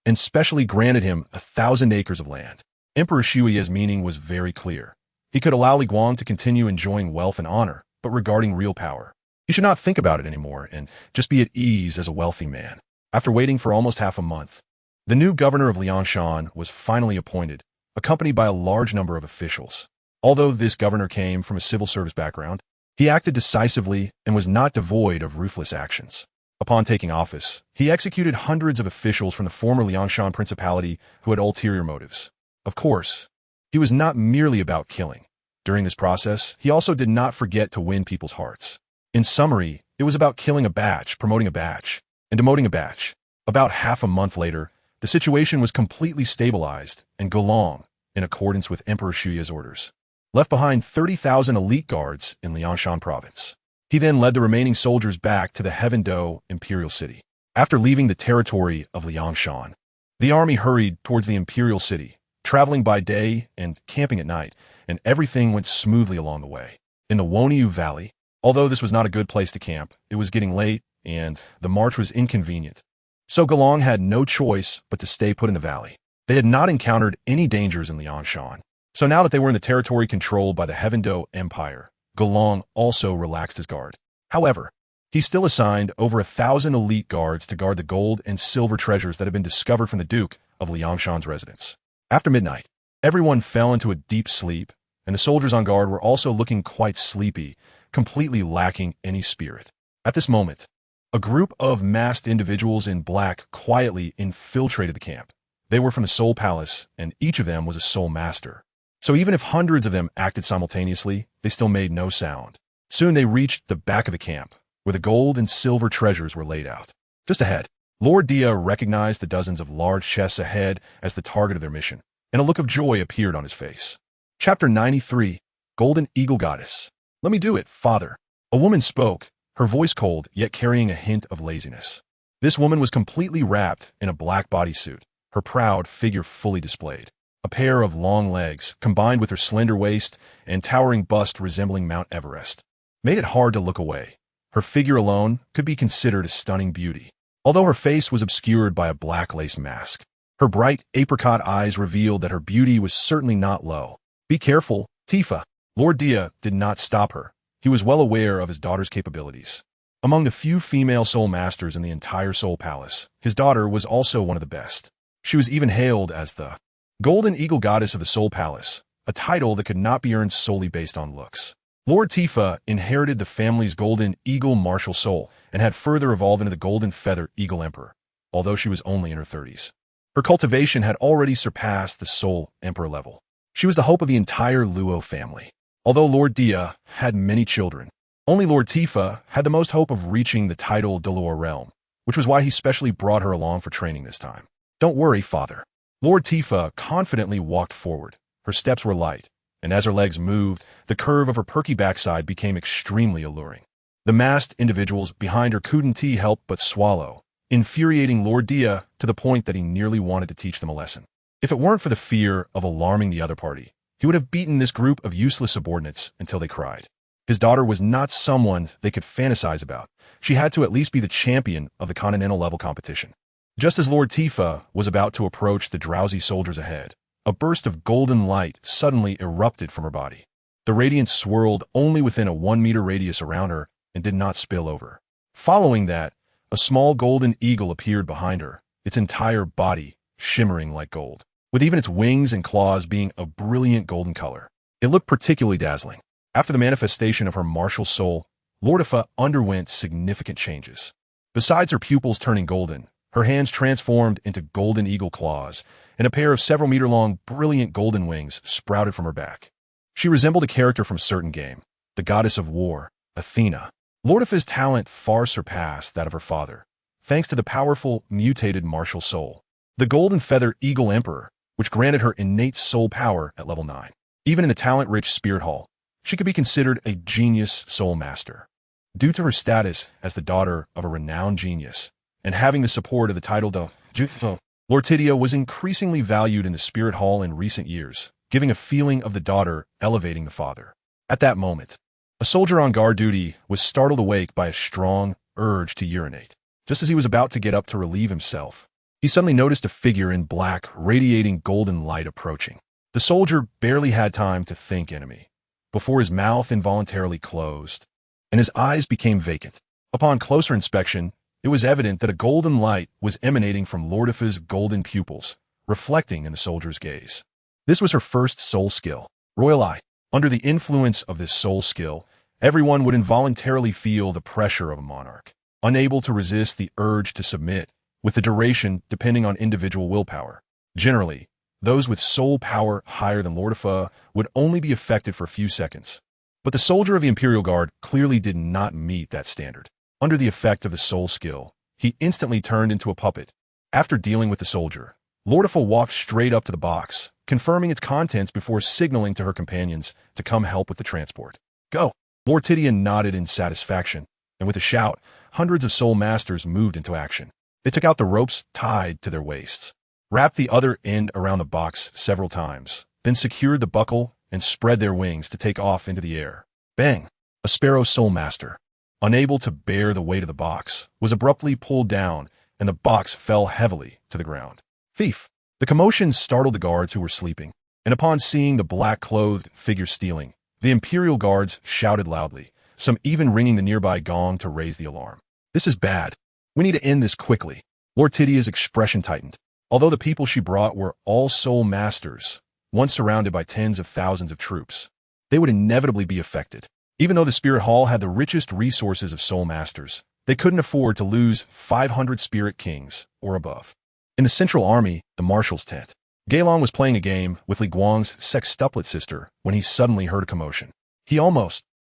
and specially granted him 1,000 acres of land. Emperor Shuya's meaning was very clear. He could allow Li Guang to continue enjoying wealth and honor, but regarding real power, he should not think about it anymore and just be at ease as a wealthy man. After waiting for almost half a month, the new governor of Liangshan was finally appointed, accompanied by a large number of officials. Although this governor came from a civil service background, he acted decisively and was not devoid of ruthless actions. Upon taking office, he executed hundreds of officials from the former Liangshan Principality who had ulterior motives. Of course, he was not merely about killing. During this process, he also did not forget to win people's hearts. In summary, It was about killing a batch, promoting a batch, and demoting a batch. About half a month later, the situation was completely stabilized, and Golong, in accordance with Emperor Shuya's orders, left behind 30,000 elite guards in Liangshan province. He then led the remaining soldiers back to the Heaven-Do imperial city. After leaving the territory of Liangshan, the army hurried towards the imperial city, traveling by day and camping at night, and everything went smoothly along the way. In the Woniu Valley, although this was not a good place to camp, it was getting late, and the march was inconvenient. So Golong had no choice but to stay put in the valley. They had not encountered any dangers in Liangshan, so now that they were in the territory controlled by the Heaven-Do Empire, Golong also relaxed his guard. However, he still assigned over 1,000 elite guards to guard the gold and silver treasures that had been discovered from the Duke of Liangshan's residence. After midnight, everyone fell into a deep sleep, and the soldiers on guard were also looking quite sleepy, completely lacking any spirit. At this moment, a group of masked individuals in black quietly infiltrated the camp. They were from the Soul Palace, and each of them was a Soul Master. So even if hundreds of them acted simultaneously, they still made no sound. Soon they reached the back of the camp, where the gold and silver treasures were laid out. Just ahead, Lord Dia recognized the dozens of large chests ahead as the target of their mission, and a look of joy appeared on his face. Chapter 93, Golden Eagle Goddess. Let me do it, Father. A woman spoke, her voice cold, yet carrying a hint of laziness. This woman was completely wrapped in a black bodysuit, her proud figure fully displayed. A pair of long legs, combined with her slender waist and towering bust resembling Mount Everest, made it hard to look away. Her figure alone could be considered a stunning beauty, although her face was obscured by a black lace mask. Her bright apricot eyes revealed that her beauty was certainly not low. Be careful, Tifa. Lord Dia did not stop her. He was well aware of his daughter's capabilities. Among the few female soul masters in the entire Soul Palace, his daughter was also one of the best. She was even hailed as the Golden Eagle Goddess of the Soul Palace, a title that could not be earned solely based on looks. Lord Tifa inherited the family's Golden Eagle martial soul and had further evolved into the Golden Feather Eagle Emperor, although she was only in her 30s. Her cultivation had already surpassed the Soul Emperor level. She was the hope of the entire Luo family. Although Lord Dia had many children, only Lord Tifa had the most hope of reaching the title Douluo realm, which was why he specially brought her along for training this time. Don't worry, Father. Lord Tifa confidently walked forward. Her steps were light, and as her legs moved, the curve of her perky backside became extremely alluring. The masked individuals behind her couldn't help but swallow, infuriating Lord Dia to the point that he nearly wanted to teach them a lesson. If it weren't for the fear of alarming the other party, he would have beaten this group of useless subordinates until they cried. His daughter was not someone they could fantasize about. She had to at least be the champion of the continental level competition. Just as Lord Tifa was about to approach the drowsy soldiers ahead, a burst of golden light suddenly erupted from her body. The radiance swirled only within a 1-meter radius around her and did not spill over. Following that, a small golden eagle appeared behind her, its entire body shimmering like gold, with even its wings and claws being a brilliant golden color. It looked particularly dazzling. After the manifestation of her martial soul, Lord Tifa underwent significant changes. Besides her pupils turning golden, her hands transformed into golden eagle claws, and a pair of several-meter-long brilliant golden wings sprouted from her back. She resembled a character from a certain game, the goddess of war, Athena. Lord Tifa's talent far surpassed that of her father, thanks to the powerful, mutated martial soul, the Golden Feather Eagle Emperor, which granted her innate soul power at level 9. Even in the talent-rich Spirit Hall, she could be considered a genius soul master. Due to her status as the daughter of a renowned genius, and having the support of the title JiangYu, Lord Tidia was increasingly valued in the Spirit Hall in recent years, giving a feeling of the daughter elevating the father. At that moment, a soldier on guard duty was startled awake by a strong urge to urinate. Just as he was about to get up to relieve himself, he suddenly noticed a figure in black, radiating golden light approaching. The soldier barely had time to think enemy, before his mouth involuntarily closed, and his eyes became vacant. Upon closer inspection, it was evident that a golden light was emanating from Lord Tifa's golden pupils, reflecting in the soldier's gaze. This was her first soul skill, Royal Eye. Under the influence of this soul skill, everyone would involuntarily feel the pressure of a monarch, unable to resist the urge to submit, with the duration depending on individual willpower. Generally, those with soul power higher than Lord Tifa would only be affected for a few seconds. But the soldier of the Imperial Guard clearly did not meet that standard. Under the effect of the soul skill, he instantly turned into a puppet. After dealing with the soldier, InnateFull walked straight up to the box, confirming its contents before signaling to her companions to come help with the transport. Go! Lord Tidian nodded in satisfaction, and with a shout, hundreds of soul masters moved into action. They took out the ropes tied to their waists, wrapped the other end around the box several times, then secured the buckle and spread their wings to take off into the air. Bang! A sparrow soul master, unable to bear the weight of the box, was abruptly pulled down, and the box fell heavily to the ground. Thief! The commotion startled the guards who were sleeping, and upon seeing the black-clothed figure stealing, the Imperial guards shouted loudly, some even ringing the nearby gong to raise the alarm. This is bad. We need to end this quickly. Lord Tidia's expression tightened. Although the people she brought were all soul masters, once surrounded by tens of thousands of troops, they would inevitably be affected. Even though the Spirit Hall had the richest resources of soul masters, they couldn't afford to lose 500 Spirit Kings or above. In the Central Army, the Marshal's tent, Gailong was playing a game with Li Guang's sextuplet sister when he suddenly heard a commotion.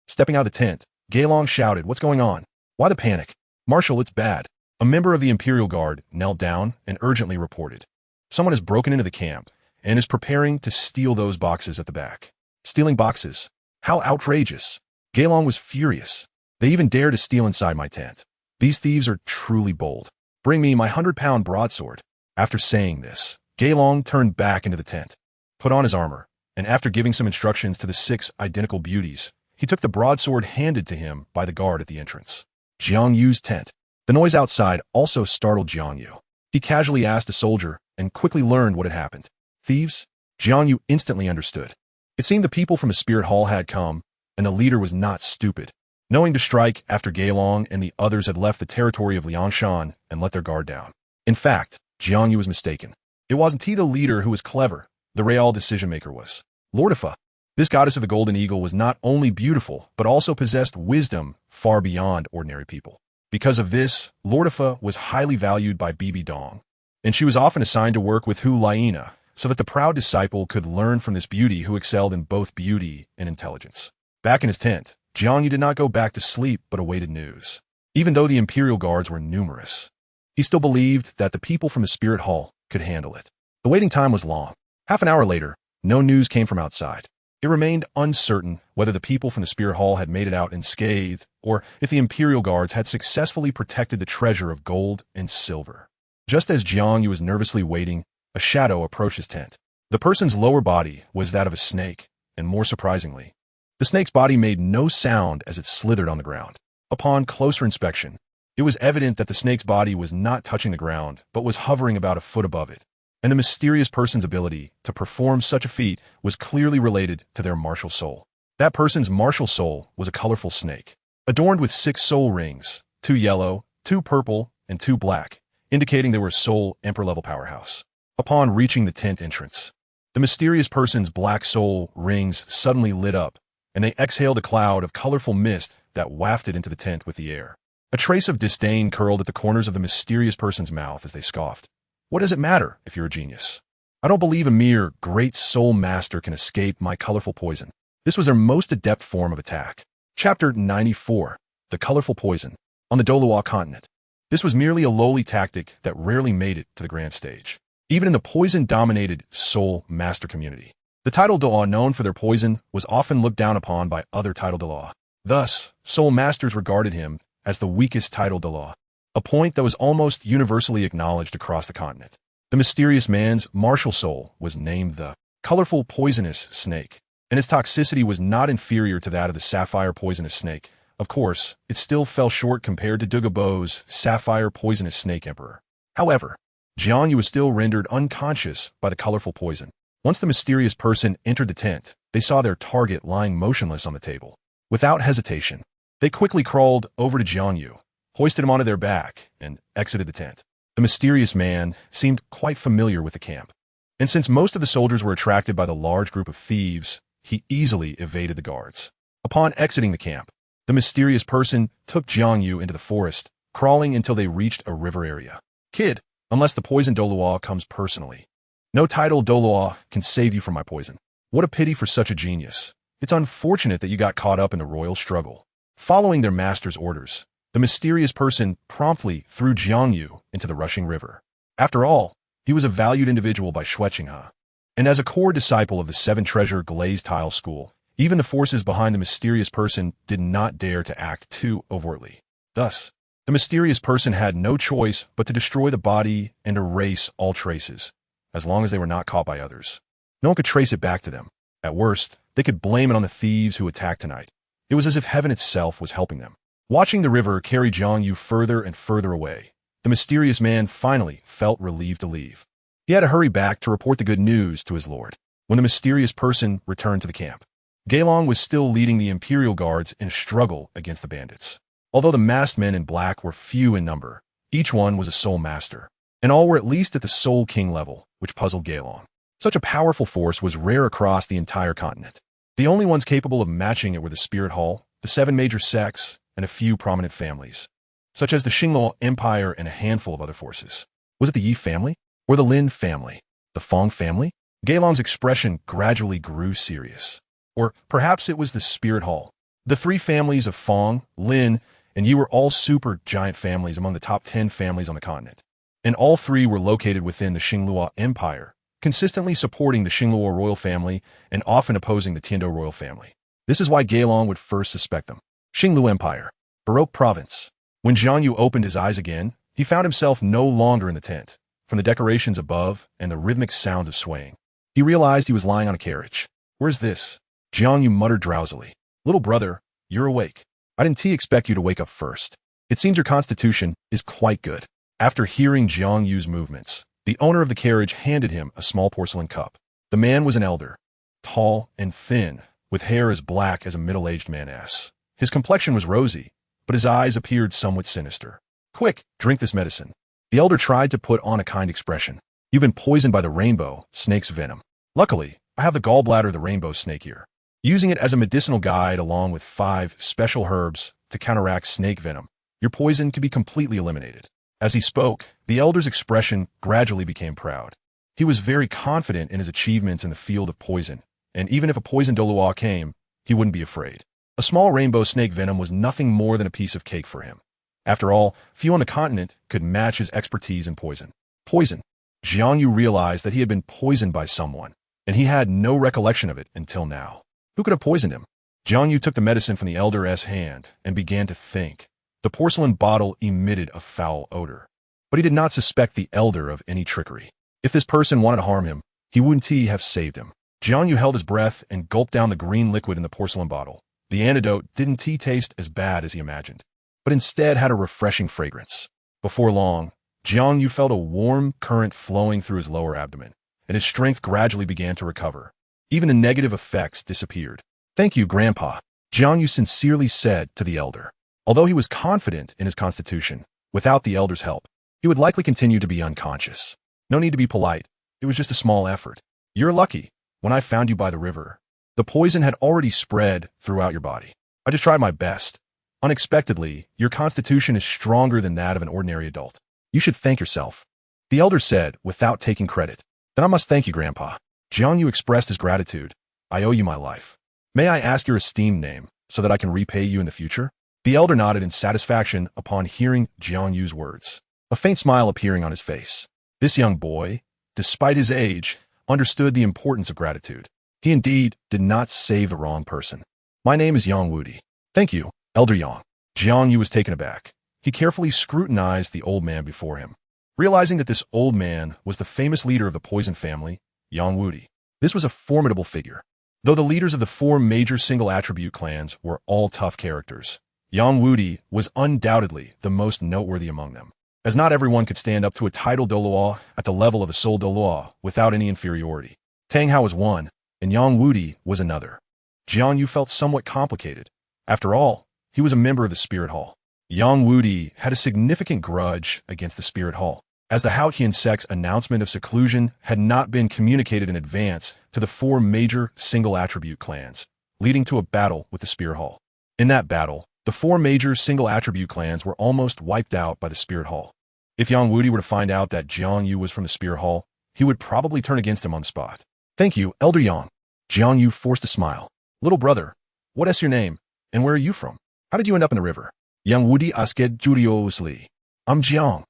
Stepping out of the tent, Gailong shouted, "What's going on? Why the panic? Marshal, it's bad." A member of the Imperial Guard knelt down and urgently reported. Someone has broken into the camp and is preparing to steal those boxes at the back. Stealing boxes? How outrageous! Gailong was furious. They even dare to steal inside my tent. These thieves are truly bold. Bring me my 100-pound broadsword. After saying this, Gailong turned back into the tent, put on his armor, and after giving some instructions to the 6 identical beauties, he took the broadsword handed to him by the guard at the entrance. Jiang Yu's tent. The noise outside also startled Jiang Yu. He casually asked a soldier and quickly learned what had happened. Thieves? Jiang Yu instantly understood. It seemed the people from the Spirit Hall had come, and the leader was not stupid, knowing to strike after Gailong and the others had left the territory of Liangshan and let their guard down. In fact, Jiang Yu was mistaken. It wasn't he the leader who was clever, the real decision-maker was. Lordifa. This goddess of the Golden Eagle was not only beautiful, but also possessed wisdom far beyond ordinary people. Because of this, Lordifa was highly valued by Bibi Dong, and she was often assigned to work with Hu Laina so that the proud disciple could learn from this beauty who excelled in both beauty and intelligence. Back in his tent, Jiang Yu did not go back to sleep but awaited news. Even though the Imperial guards were numerous, he still believed that the people from the Spirit Hall could handle it. The waiting time was long. Half an hour later, no news came from outside. It remained uncertain whether the people from the Spirit Hall had made it out unscathed or if the Imperial guards had successfully protected the treasure of gold and silver. Just as Jiang Yu was nervously waiting, a shadow approached his tent. The person's lower body was that of a snake, and more surprisingly, the snake's body made no sound as it slithered on the ground. Upon closer inspection, it was evident that the snake's body was not touching the ground, but was hovering about a foot above it, and the mysterious person's ability to perform such a feat was clearly related to their martial soul. That person's martial soul was a colorful snake, adorned with 6 soul rings, 2 yellow, 2 purple, and 2 black, indicating they were a soul emperor-level powerhouse. Upon reaching the tent entrance, the mysterious person's black soul rings suddenly lit up, and they exhaled a cloud of colorful mist that wafted into the tent with the air. A trace of disdain curled at the corners of the mysterious person's mouth as they scoffed. What does it matter if you're a genius? I don't believe a mere great soul master can escape my colorful poison. This was their most adept form of attack. Chapter 94. The Colorful Poison. On the Douluo Continent. This was merely a lowly tactic that rarely made it to the grand stage, even in the poison-dominated soul master community. The title Douluo, known for their poison, was often looked down upon by other title Douluo. Thus, soul masters regarded him as the weakest title Douluo, a point that was almost universally acknowledged across the continent. The mysterious man's martial soul was named the colorful poisonous snake, and its toxicity was not inferior to that of the sapphire poisonous snake. Of course, it still fell short compared to Dugabo's sapphire poisonous snake emperor. However, Jiang Yu was still rendered unconscious by the colorful poison. Once the mysterious person entered the tent, they saw their target lying motionless on the table. Without hesitation, they quickly crawled over to Jiang Yu, hoisted him onto their back, and exited the tent. The mysterious man seemed quite familiar with the camp, and since most of the soldiers were attracted by the large group of thieves, he easily evaded the guards. Upon exiting the camp, the mysterious person took Jiang Yu into the forest, crawling until they reached a river area. Kid, unless the poison Douluo comes personally. No title Douluo can save you from my poison. What a pity for such a genius. It's unfortunate that you got caught up in the royal struggle. Following their master's orders, The mysterious person promptly threw Jiang Yu into the rushing river. After all, he was a valued individual by Chixiao. And as a core disciple of the seven-treasure Glazed Tile School, even the forces behind the mysterious person did not dare to act too overtly. Thus, the mysterious person had no choice but to destroy the body and erase all traces, as long as they were not caught by others. No one could trace it back to them. At worst, they could blame it on the thieves who attacked tonight. It was as if heaven itself was helping them. Watching the river carry Jiang Yu further and further away, the mysterious man finally felt relieved to leave. He had to hurry back to report the good news to his lord. When the mysterious person returned to the camp, Gailong was still leading the Imperial Guards in a struggle against the bandits. Although the masked men in black were few in number, each one was a soul master, and all were at least at the Soul King level, which puzzled Gailong. Such a powerful force was rare across the entire continent. The only ones capable of matching it were the Spirit Hall, the 7 major sects, and a few prominent families, such as the Xingluo Empire and a handful of other forces. Was it the Yi family? Or the Lin family? The Fong family? Gailong's expression gradually grew serious. Or perhaps it was the Spirit Hall. The 3 families of Fong, Lin, and Yi were all super giant families among the top 10 families on the continent. And all 3 were located within the Xingluo Empire, consistently supporting the Xingluo royal family and often opposing the Tiando royal family. This is why Gailong would first suspect them. Xingluo Empire, Baroque province. When Jiang Yu opened his eyes again, he found himself no longer in the tent. From the decorations above and the rhythmic sounds of swaying, he realized he was lying on a carriage. Where's this? Jiang Yu muttered drowsily. Little brother, you're awake. I didn't expect you to wake up first. It seems your constitution is quite good. After hearing Jiang Yu's movements, the owner of the carriage handed him a small porcelain cup. The man was an elder, tall and thin, with hair as black as a middle-aged man's. His complexion was rosy, but his eyes appeared somewhat sinister. Quick, drink this medicine. The elder tried to put on a kind expression. You've been poisoned by the rainbow snake's venom. Luckily, I have the gallbladder of the rainbow snake here. Using it as a medicinal guide along with 5 special herbs to counteract snake venom, your poison could be completely eliminated. As he spoke, the elder's expression gradually became proud. He was very confident in his achievements in the field of poison, and even if a poison Douluo came, he wouldn't be afraid. A small rainbow snake venom was nothing more than a piece of cake for him. After all, few on the continent could match his expertise in poison. Poison. Jiang Yu realized that he had been poisoned by someone, and he had no recollection of it until now. Who could have poisoned him? Jiang Yu took the medicine from the elder's hand and began to think. The porcelain bottle emitted a foul odor. But he did not suspect the elder of any trickery. If this person wanted to harm him, he wouldn't have saved him. Jiang Yu held his breath and gulped down the green liquid in the porcelain bottle. The antidote didn't taste as bad as he imagined, but instead had a refreshing fragrance. Before long, Jiang Yu felt a warm current flowing through his lower abdomen, and his strength gradually began to recover. Even the negative effects disappeared. Thank you, Grandpa, Jiang Yu sincerely said to the elder. Although he was confident in his constitution, without the elder's help, he would likely continue to be unconscious. No need to be polite. It was just a small effort. You're lucky. When I found you by the river, the poison had already spread throughout your body. I just tried my best. Unexpectedly, your constitution is stronger than that of an ordinary adult. You should thank yourself, the elder said without taking credit. Then I must thank you, Grandpa. Jiang Yu expressed his gratitude. I owe you my life. May I ask your esteemed name so that I can repay you in the future? The elder nodded in satisfaction upon hearing Jiang Yu's words, a faint smile appearing on his face. This young boy, despite his age, understood the importance of gratitude. He indeed did not save the wrong person. My name is Yang Wudi. Thank you, Elder Yang. Jiang Yu was taken aback. He carefully scrutinized the old man before him, realizing that this old man was the famous leader of the poison family, Yang Wudi. This was a formidable figure. Though the leaders of the 4 major single-attribute clans were all tough characters, Yang Wudi was undoubtedly the most noteworthy among them, as not everyone could stand up to a title Douluo at the level of a soul Douluo without any inferiority. Tang Hao was one, and Yang Wudi was another. Jiang Yu felt somewhat complicated. After all, he was a member of the Spirit Hall. Yang Wudi had a significant grudge against the Spirit Hall, as the Haotian sect's announcement of seclusion had not been communicated in advance to the 4 major single-attribute clans, leading to a battle with the Spirit Hall. In that battle, the 4 major single-attribute clans were almost wiped out by the Spirit Hall. If Yang Wudi were to find out that Jiang Yu was from the Spirit Hall, he would probably turn against him on the spot. Thank you, Elder Yang. Jiang Yu forced a smile. Little brother, what is your name, and where are you from? How did you end up in the river? JiangYu. I'm Jiang.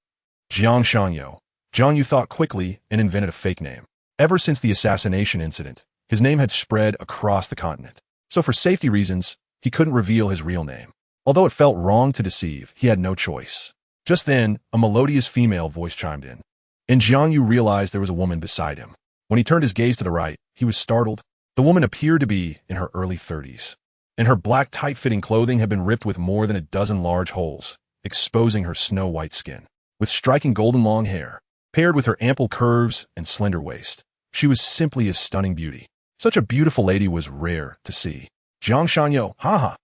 Jiang Shangyou. Jiang Yu thought quickly and invented a fake name. Ever since the assassination incident, his name had spread across the continent. So for safety reasons, he couldn't reveal his real name. Although it felt wrong to deceive, he had no choice. Just then, a melodious female voice chimed in, and Jiang Yu realized there was a woman beside him. When he turned his gaze to the right, he was startled. The woman appeared to be in her early 30s, and her black tight-fitting clothing had been ripped with more than a dozen large holes, exposing her snow-white skin. With striking golden long hair, paired with her ample curves and slender waist, she was simply a stunning beauty. Such a beautiful lady was rare to see. Jiang Shangyou, haha.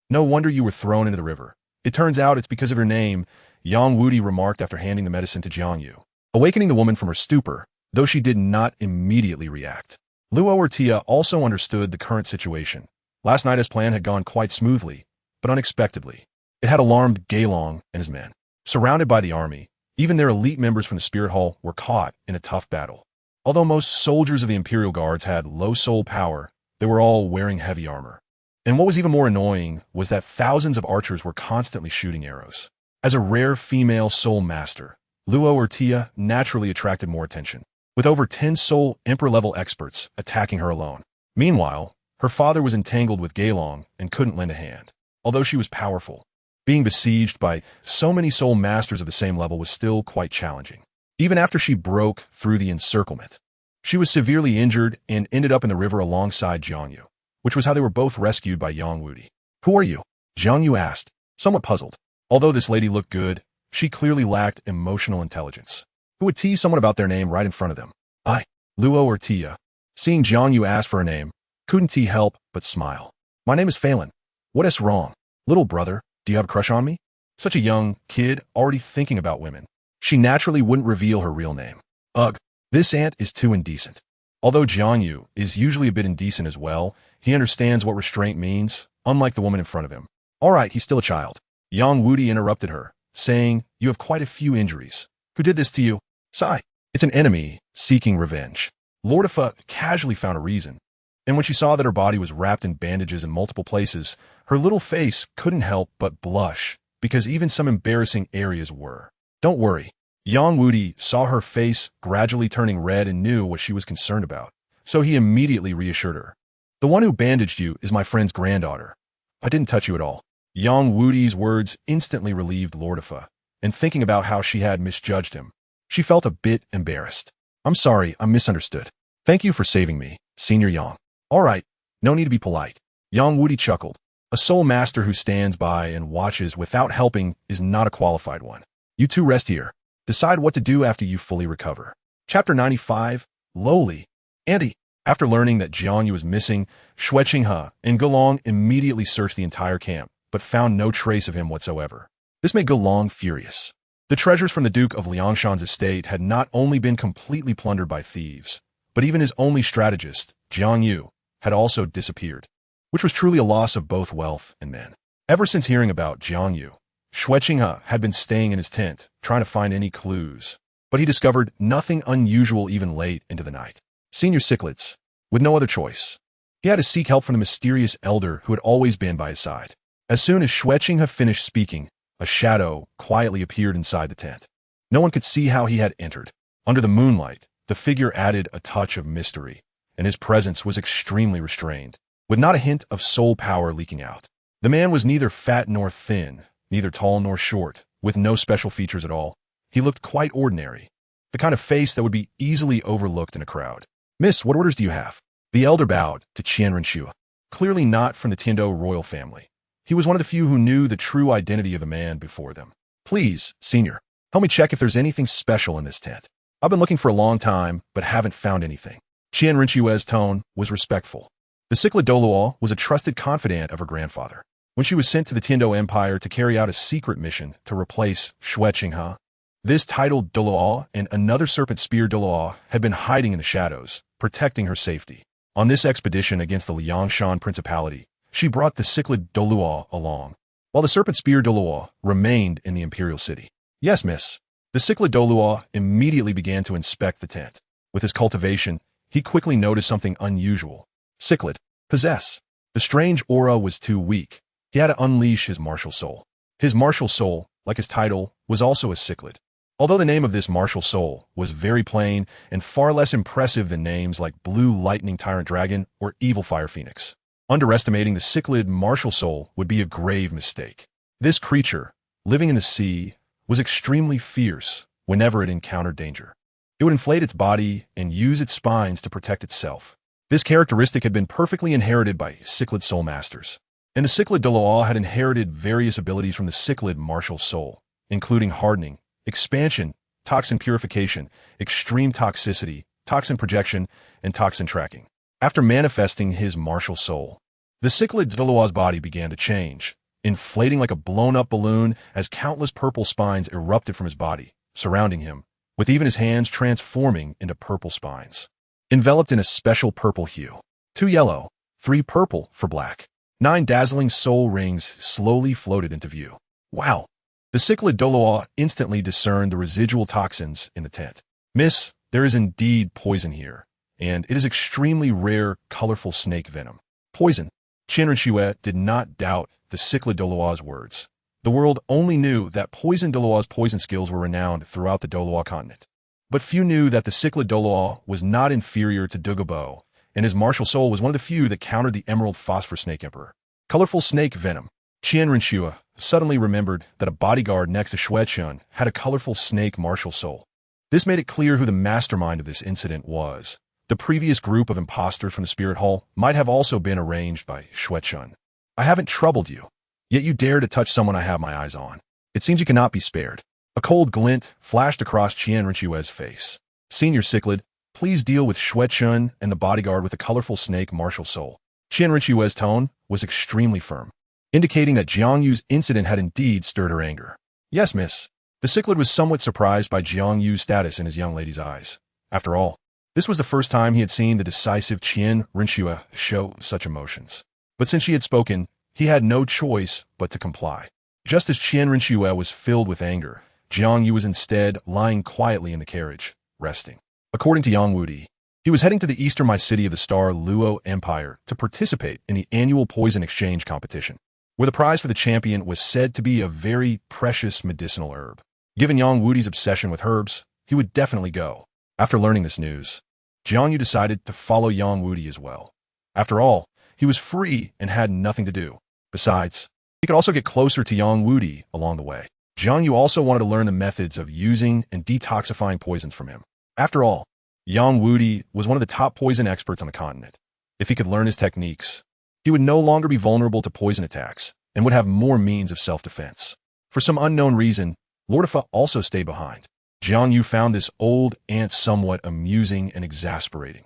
No wonder you were thrown into the river. It turns out it's because of your name, Yang Wudi remarked after handing the medicine to Jiang Yu, awakening the woman from her stupor, though she did not immediately react. Luo Ertia also understood the current situation. Last night his plan had gone quite smoothly, but unexpectedly. It had alarmed Gailong and his men. Surrounded by the army, even their elite members from the Spirit Hall were caught in a tough battle. Although most soldiers of the Imperial Guards had low soul power, they were all wearing heavy armor. And what was even more annoying was that thousands of archers were constantly shooting arrows. As a rare female soul master, Luo Ertia naturally attracted more attention, with over 10 soul emperor-level experts attacking her alone. Meanwhile, her father was entangled with Gailong and couldn't lend a hand. Although she was powerful, being besieged by so many soul masters of the same level was still quite challenging. Even after she broke through the encirclement, she was severely injured and ended up in the river alongside Jiang Yu, which was how they were both rescued by Yang Wudi. "Who are you?" Jiang Yu asked, somewhat puzzled. Although this lady looked good, she clearly lacked emotional intelligence. Who would tease someone about their name right in front of them? I, Luo Ertia. Seeing Jiang Yu ask for a name, couldn't he help but smile. "My name is Phelan. What is wrong? Little brother, do you have a crush on me?" Such a young kid already thinking about women. She naturally wouldn't reveal her real name. Ugh, this aunt is too indecent. Although Jiang Yu is usually a bit indecent as well, he understands what restraint means, unlike the woman in front of him. All right, he's still a child. Yang Wudi interrupted her, saying, "You have quite a few injuries. Who did this to you?" "Sigh. It's an enemy seeking revenge." Lordifa casually found a reason, and when she saw that her body was wrapped in bandages in multiple places, her little face couldn't help but blush, because even some embarrassing areas were. "Don't worry." Yang Wudi saw her face gradually turning red and knew what she was concerned about, so he immediately reassured her. "The one who bandaged you is my friend's granddaughter. I didn't touch you at all." Yang Wudi's words instantly relieved Lordifa, and thinking about how she had misjudged him, she felt a bit embarrassed. "I'm sorry, I misunderstood. Thank you for saving me, Senior Yang." "All right, no need to be polite." Yang Wudi chuckled. A soul master who stands by and watches without helping is not a qualified one. You two rest here. Decide what to do after you fully recover. Chapter 95, Lowly. Auntie. After learning that Jiang Yu was missing, Xueqinghe and Gelong immediately searched the entire camp, but found no trace of him whatsoever. This made Gelong furious. The treasures from the Duke of Liangshan's estate had not only been completely plundered by thieves, but even his only strategist, Jiang Yu, had also disappeared, which was truly a loss of both wealth and men. Ever since hearing about Jiang Yu, Xueqinghe had been staying in his tent, trying to find any clues, but he discovered nothing unusual even late into the night. Senior Cichlids, with no other choice, he had to seek help from the mysterious elder who had always been by his side. As soon as Xueqinghe finished speaking, a shadow quietly appeared inside the tent. No one could see how he had entered. Under the moonlight, the figure added a touch of mystery, and his presence was extremely restrained, with not a hint of soul power leaking out. The man was neither fat nor thin, neither tall nor short, with no special features at all. He looked quite ordinary, the kind of face that would be easily overlooked in a crowd. "Miss, what orders do you have?" The elder bowed to Qianrenxue, clearly not from the Tiando royal family. He was one of the few who knew the true identity of the man before them. "Please, Senior, help me check if there's anything special in this tent. I've been looking for a long time, but haven't found anything." Qianrenxue's tone was respectful. The Cichlid Douluo was a trusted confidant of her grandfather. When she was sent to the Tiando Empire to carry out a secret mission to replace Xueqinghe, this titled Douluo and another serpent spear Douluo had been hiding in the shadows, protecting her safety. On this expedition against the Liangshan Principality, she brought the Cichlid Douluo along, while the serpent spear Douluo remained in the imperial city. "Yes, miss." The Cichlid Douluo immediately began to inspect the tent. With his cultivation, he quickly noticed something unusual. Cichlid, possess. The strange aura was too weak. He had to unleash his martial soul. His martial soul, like his title, was also a cichlid. Although the name of this martial soul was very plain and far less impressive than names like Blue Lightning Tyrant Dragon or Evil Fire Phoenix, underestimating the cichlid martial soul would be a grave mistake. This creature, living in the sea, was extremely fierce whenever it encountered danger. It would inflate its body and use its spines to protect itself. This characteristic had been perfectly inherited by cichlid soul masters, and the cichlid Douluo had inherited various abilities from the cichlid martial soul, including hardening, expansion, toxin purification, extreme toxicity, toxin projection, and toxin tracking. After manifesting his martial soul, the cichlid Douluo's body began to change, inflating like a blown-up balloon as countless purple spines erupted from his body, surrounding him, with even his hands transforming into purple spines. Enveloped in a special purple hue. 2 yellow, 3 purple for black. 9 dazzling soul rings slowly floated into view. Wow! The cichlid Douluo instantly discerned the residual toxins in the tent. Miss, there is indeed poison here, and it is extremely rare, colorful snake venom. Poison. JiangYu did not doubt the cichlid Douluo's words. The world only knew that poison Douluo's poison skills were renowned throughout the Douluo Continent. But few knew that the cichlid Douluo was not inferior to Douluo, and his martial soul was one of the few that countered the Emerald Phosphor Snake Emperor. Colorful snake venom. JiangYu suddenly remembered that a bodyguard next to Xuechun had a colorful snake martial soul. This made it clear who the mastermind of this incident was. The previous group of imposters from the Spirit Hall might have also been arranged by Xuechun. I haven't troubled you, yet you dare to touch someone I have my eyes on. It seems you cannot be spared. A cold glint flashed across JiangYu's face. Senior Cichlid, please deal with Xuechun and the bodyguard with a colorful snake martial soul. JiangYu's tone was extremely firm, indicating that JiangYu's incident had indeed stirred her anger. Yes, miss. The cichlid was somewhat surprised by JiangYu's status in his young lady's eyes. After all, this was the first time he had seen the decisive JiangYu show such emotions. But since she had spoken, he had no choice but to comply. Just as JiangYu was filled with anger, JiangYu was instead lying quietly in the carriage, resting. According to Yang Wudi, he was heading to the eastern city of the Star Luo Empire to participate in the annual poison exchange competition, where the prize for the champion was said to be a very precious medicinal herb. Given Yang Wudi's obsession with herbs, he would definitely go. After learning this news, JiangYu decided to follow Yang Wudi as well. After all, he was free and had nothing to do. Besides, he could also get closer to Yang Wudi along the way. JiangYu also wanted to learn the methods of using and detoxifying poisons from him. After all, Yang Wudi was one of the top poison experts on the continent. If he could learn his techniques, he would no longer be vulnerable to poison attacks and would have more means of self-defense. For some unknown reason, Lord Afa also stayed behind. JiangYu found this old aunt somewhat amusing and exasperating.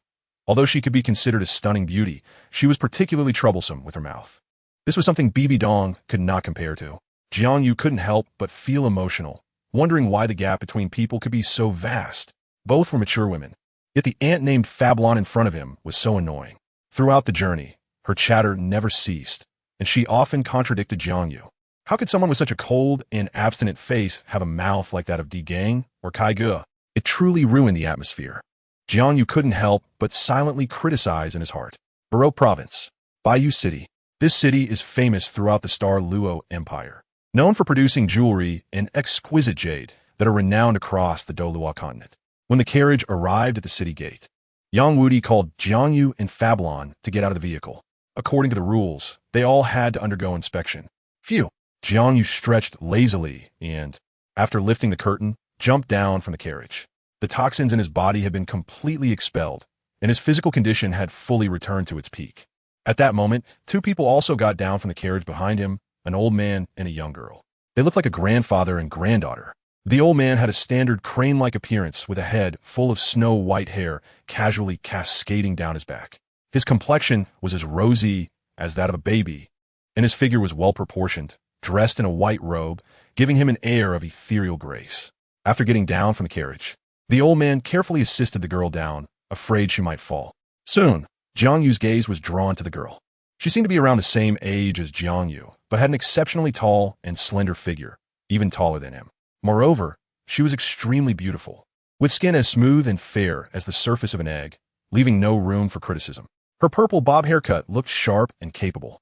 Although she could be considered a stunning beauty, she was particularly troublesome with her mouth. This was something Bibi Dong could not compare to. JiangYu couldn't help but feel emotional, wondering why the gap between people could be so vast. Both were mature women, yet the aunt named Fablon in front of him was so annoying. Throughout the journey, her chatter never ceased, and she often contradicted JiangYu. How could someone with such a cold and abstinent face have a mouth like that of Di Gang or Kai Ge? It truly ruined the atmosphere. JiangYu couldn't help but silently criticize in his heart. Baroque Province, Bayou City. This city is famous throughout the Star Luo Empire, known for producing jewelry and exquisite jade that are renowned across the Douluo Continent. When the carriage arrived at the city gate, Yang Wudi called JiangYu and Fablon to get out of the vehicle. According to the rules, they all had to undergo inspection. Phew! JiangYu stretched lazily and, after lifting the curtain, jumped down from the carriage. The toxins in his body had been completely expelled, and his physical condition had fully returned to its peak. At that moment, 2 people also got down from the carriage behind him, an old man and a young girl. They looked like a grandfather and granddaughter. The old man had a standard crane-like appearance with a head full of snow-white hair casually cascading down his back. His complexion was as rosy as that of a baby, and his figure was well-proportioned, dressed in a white robe, giving him an air of ethereal grace. After getting down from the carriage, the old man carefully assisted the girl down, afraid she might fall. Soon, JiangYu's gaze was drawn to the girl. She seemed to be around the same age as JiangYu, but had an exceptionally tall and slender figure, even taller than him. Moreover, she was extremely beautiful, with skin as smooth and fair as the surface of an egg, leaving no room for criticism. Her purple bob haircut looked sharp and capable,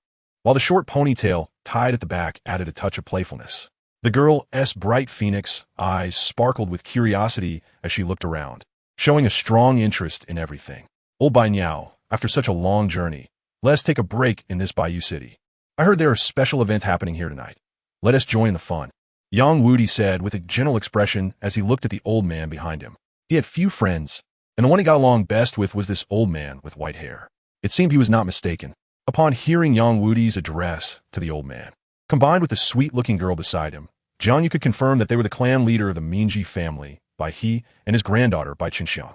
while the short ponytail tied at the back added a touch of playfulness. The girl's bright phoenix eyes sparkled with curiosity as she looked around, showing a strong interest in everything. Old Bai Niao, after such a long journey, let's take a break in this Bayou city. I heard there are special events happening here tonight. Let us join the fun. Yang Wudi said with a gentle expression as he looked at the old man behind him. He had few friends, and the one he got along best with was this old man with white hair. It seemed he was not mistaken. Upon hearing Yang Wudi's address to the old man, combined with the sweet-looking girl beside him, JiangYu could confirm that they were the clan leader of the Minji family, Bai He, and his granddaughter, Bai Qinxiang.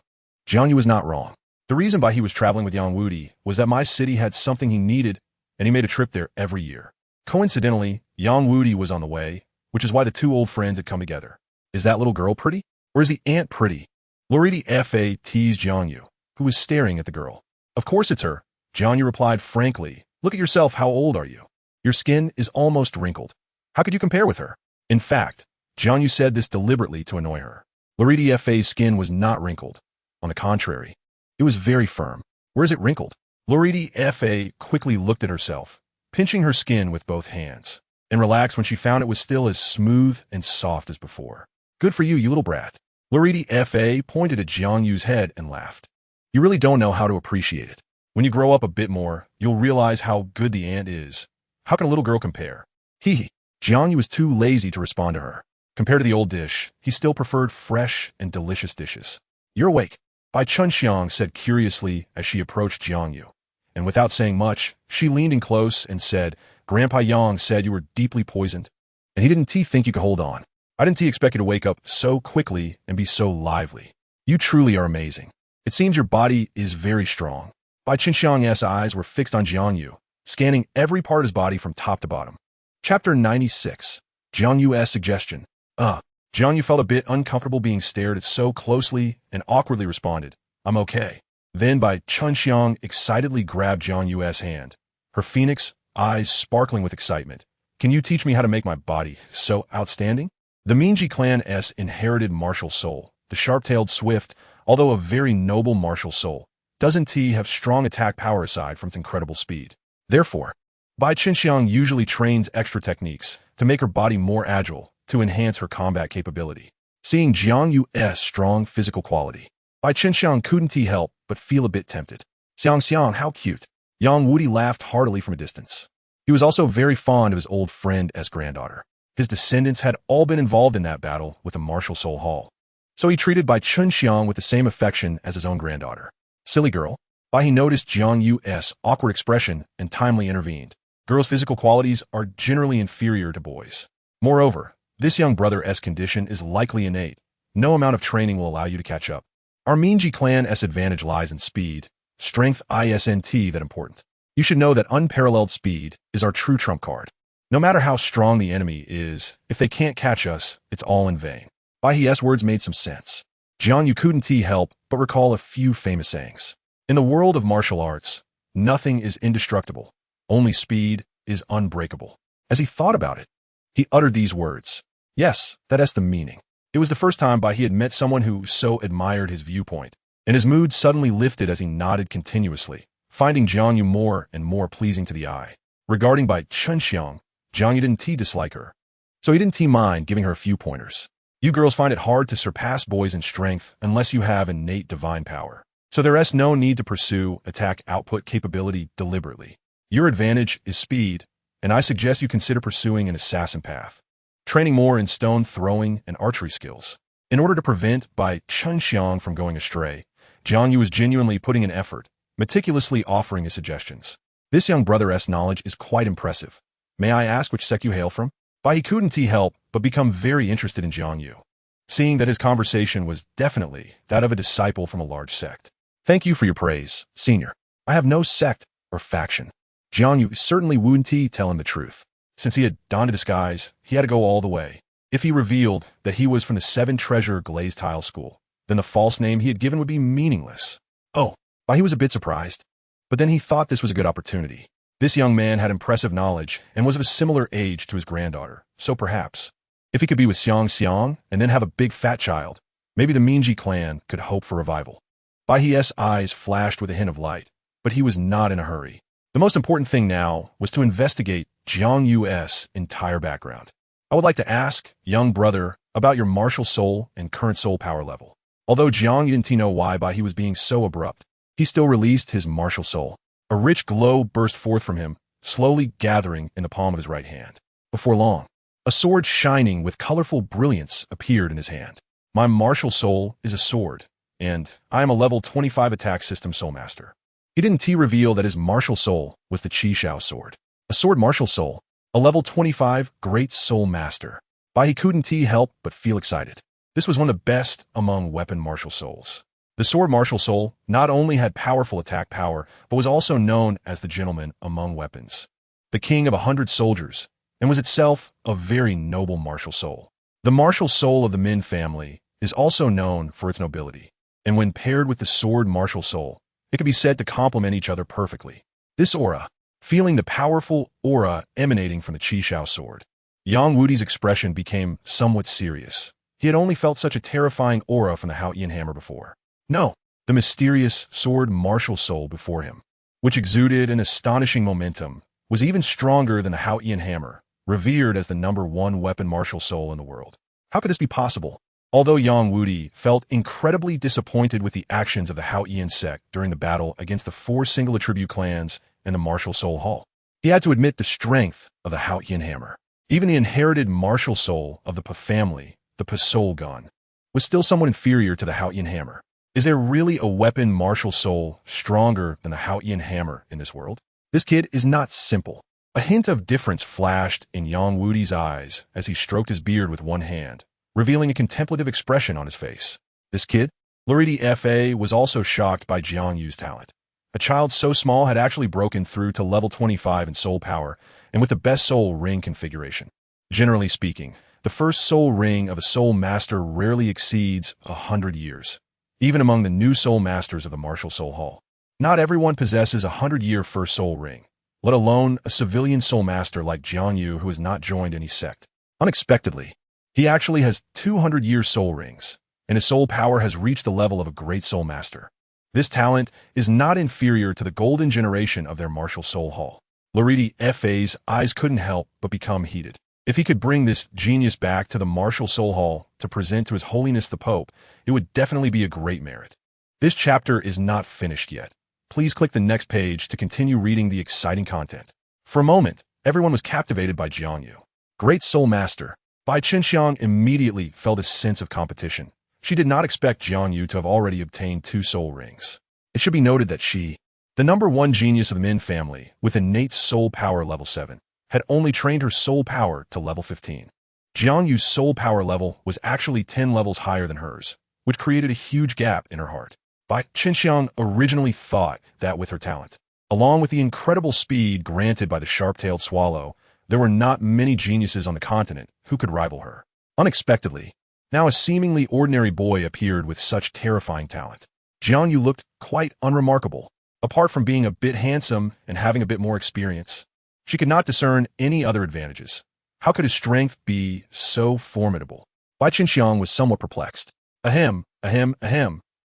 JiangYu was not wrong. The reason Bai He was traveling with Yang Wudi was that my city had something he needed, and he made a trip there every year. Coincidentally, Yang Wudi was on the way, which is why the two old friends had come together. Is that little girl pretty? Or is the aunt pretty? Loridi Fa teased JiangYu, who was staring at the girl. Of course it's her, JiangYu replied frankly. Look at yourself, how old are you? Your skin is almost wrinkled. How could you compare with her? In fact, JiangYu said this deliberately to annoy her. Loridi Fa's skin was not wrinkled. On the contrary, it was very firm. Where is it wrinkled? Loridi Fa quickly looked at herself, pinching her skin with both hands, and relaxed when she found it was still as smooth and soft as before. Good for you, you little brat. Loridi Fa pointed at JiangYu's head and laughed. You really don't know how to appreciate it. When you grow up a bit more, you'll realize how good the aunt is. How can a little girl compare? Hee. JiangYu was too lazy to respond to her. Compared to the old dish, he still preferred fresh and delicious dishes. You're awake, Bai Qinxiang said curiously as she approached JiangYu. And without saying much, she leaned in close and said, Grandpa Yang said you were deeply poisoned, and he didn't think you could hold on. I didn't expect you to wake up so quickly and be so lively. You truly are amazing. It seems your body is very strong. Bai Qinxiang's eyes were fixed on JiangYu, scanning every part of his body from top to bottom. Chapter 96. JiangYu's suggestion. JiangYu felt a bit uncomfortable being stared at so closely and awkwardly responded, I'm okay. Then Bai Qinxiang excitedly grabbed JiangYu's hand, her phoenix eyes sparkling with excitement. Can you teach me how to make my body so outstanding? The Minji clan's inherited martial soul, the sharp-tailed swift, although a very noble martial soul, doesn't have strong attack power aside from its incredible speed. Therefore, Bai Qinxiang usually trains extra techniques to make her body more agile, to enhance her combat capability. Seeing JiangYu's strong physical quality, Bai Qinxiang couldn't help but feel a bit tempted. Xiang, how cute. Yang Wudi laughed heartily from a distance. He was also very fond of his old friend as granddaughter. His descendants had all been involved in that battle with the martial soul hall, so he treated Bai Qinxiang with the same affection as his own granddaughter. Silly girl. Bai He noticed JiangYu's awkward expression and timely intervened. Girls' physical qualities are generally inferior to boys. Moreover, this young brother's condition is likely innate. No amount of training will allow you to catch up. Our Minji clan's advantage lies in speed, strength isn't that important. You should know that unparalleled speed is our true trump card. No matter how strong the enemy is, if they can't catch us, it's all in vain. Bai He's words made some sense. JiangYu couldn't help but recall a few famous sayings. In the world of martial arts, nothing is indestructible. Only speed is unbreakable. As he thought about it, he uttered these words. Yes, that's the meaning. It was the first time Bai He had met someone who so admired his viewpoint, and his mood suddenly lifted as he nodded continuously, finding JiangYu more and more pleasing to the eye. Regarding Bai Qinxiang, JiangYu didn't dislike her, so he didn't mind giving her a few pointers. You girls find it hard to surpass boys in strength unless you have innate divine power, so there's no need to pursue attack output capability deliberately. Your advantage is speed, and I suggest you consider pursuing an assassin path, training more in stone throwing and archery skills. In order to prevent Bai Qinxiang from going astray, JiangYu was genuinely putting in effort, meticulously offering his suggestions. This young brother's knowledge is quite impressive. May I ask which sect you hail from? Bai He couldn't help but become very interested in JiangYu, seeing that his conversation was definitely that of a disciple from a large sect. Thank you for your praise, senior. I have no sect or faction. JiangYu certainly wouldn't tell him the truth. Since he had donned a disguise, he had to go all the way. If he revealed that he was from the 7-treasure Glazed tile school, then the false name he had given would be meaningless. Oh, Bai He was a bit surprised, but then he thought this was a good opportunity. This young man had impressive knowledge and was of a similar age to his granddaughter, so perhaps, if he could be with Xiang and then have a big fat child, maybe the Minji clan could hope for revival. Bai He's eyes flashed with a hint of light, but he was not in a hurry. The most important thing now was to investigate Jiang Yu's entire background. I would like to ask, young brother, about your martial soul and current soul power level. Although Jiang didn't know why he was being so abrupt, he still released his martial soul. A rich glow burst forth from him, slowly gathering in the palm of his right hand. Before long, a sword shining with colorful brilliance appeared in his hand. My martial soul is a sword, and I am a level 25 attack system soul master. He didn't reveal that his martial soul was the Chixiao Sword. A sword martial soul, a level 25 great soul master. He couldn't help but feel excited. This was one of the best among weapon martial souls. The sword martial soul not only had powerful attack power, but was also known as the gentleman among weapons, the king of 100 soldiers, and was itself a very noble martial soul. The martial soul of the Min family is also known for its nobility, and when paired with the sword martial soul, it can be said to complement each other perfectly. This aura, feeling the powerful aura emanating from the Chixiao Sword, Yang Wudi's expression became somewhat serious. He had only felt such a terrifying aura from the Haotian hammer before. No, the mysterious sword martial soul before him, which exuded an astonishing momentum, was even stronger than the Haotian hammer, revered as the #1 weapon martial soul in the world. How could this be possible? Although Yang Wudi felt incredibly disappointed with the actions of the Haotian sect during the battle against the 4 single attribute clans and the martial soul hall, he had to admit the strength of the Haotian hammer. Even the inherited martial soul of the Pa family, the Pa soul gun, was still somewhat inferior to the Haotian hammer. Is there really a weapon martial soul stronger than the Haotian hammer in this world? This kid is not simple. A hint of difference flashed in Yang Wudi's eyes as he stroked his beard with one hand, revealing a contemplative expression on his face. This kid, Loridi Fa, was also shocked by Jiang Yu's talent. A child so small had actually broken through to level 25 in soul power, and with the best soul ring configuration. Generally speaking, the first soul ring of a soul master rarely exceeds 100 years, even among the new soul masters of the martial soul hall. Not everyone possesses a 100-year first soul ring, let alone a civilian soul master like Jiang Yu who has not joined any sect. Unexpectedly, he actually has 200-year soul rings, and his soul power has reached the level of a great soul master. This talent is not inferior to the golden generation of their martial soul hall. Loridi Fa's eyes couldn't help but become heated. If he could bring this genius back to the martial soul hall to present to His Holiness the Pope, it would definitely be a great merit. This chapter is not finished yet. Please click the next page to continue reading the exciting content. For a moment, everyone was captivated by Jiang Yu. Great soul master. Bai Qinxiang immediately felt a sense of competition. She did not expect Jiang Yu to have already obtained 2 soul rings. It should be noted that she, the #1 genius of the Min family, with innate soul power level 7, had only trained her soul power to level 15. Jiang Yu's soul power level was actually 10 levels higher than hers, which created a huge gap in her heart. Bai Qinxiang originally thought that with her talent, along with the incredible speed granted by the sharp-tailed swallow, there were not many geniuses on the continent who could rival her. Unexpectedly, now a seemingly ordinary boy appeared with such terrifying talent. Jiang Yu looked quite unremarkable. Apart from being a bit handsome and having a bit more experience, she could not discern any other advantages. How could his strength be so formidable? Bai Qinxiang was somewhat perplexed. Ahem.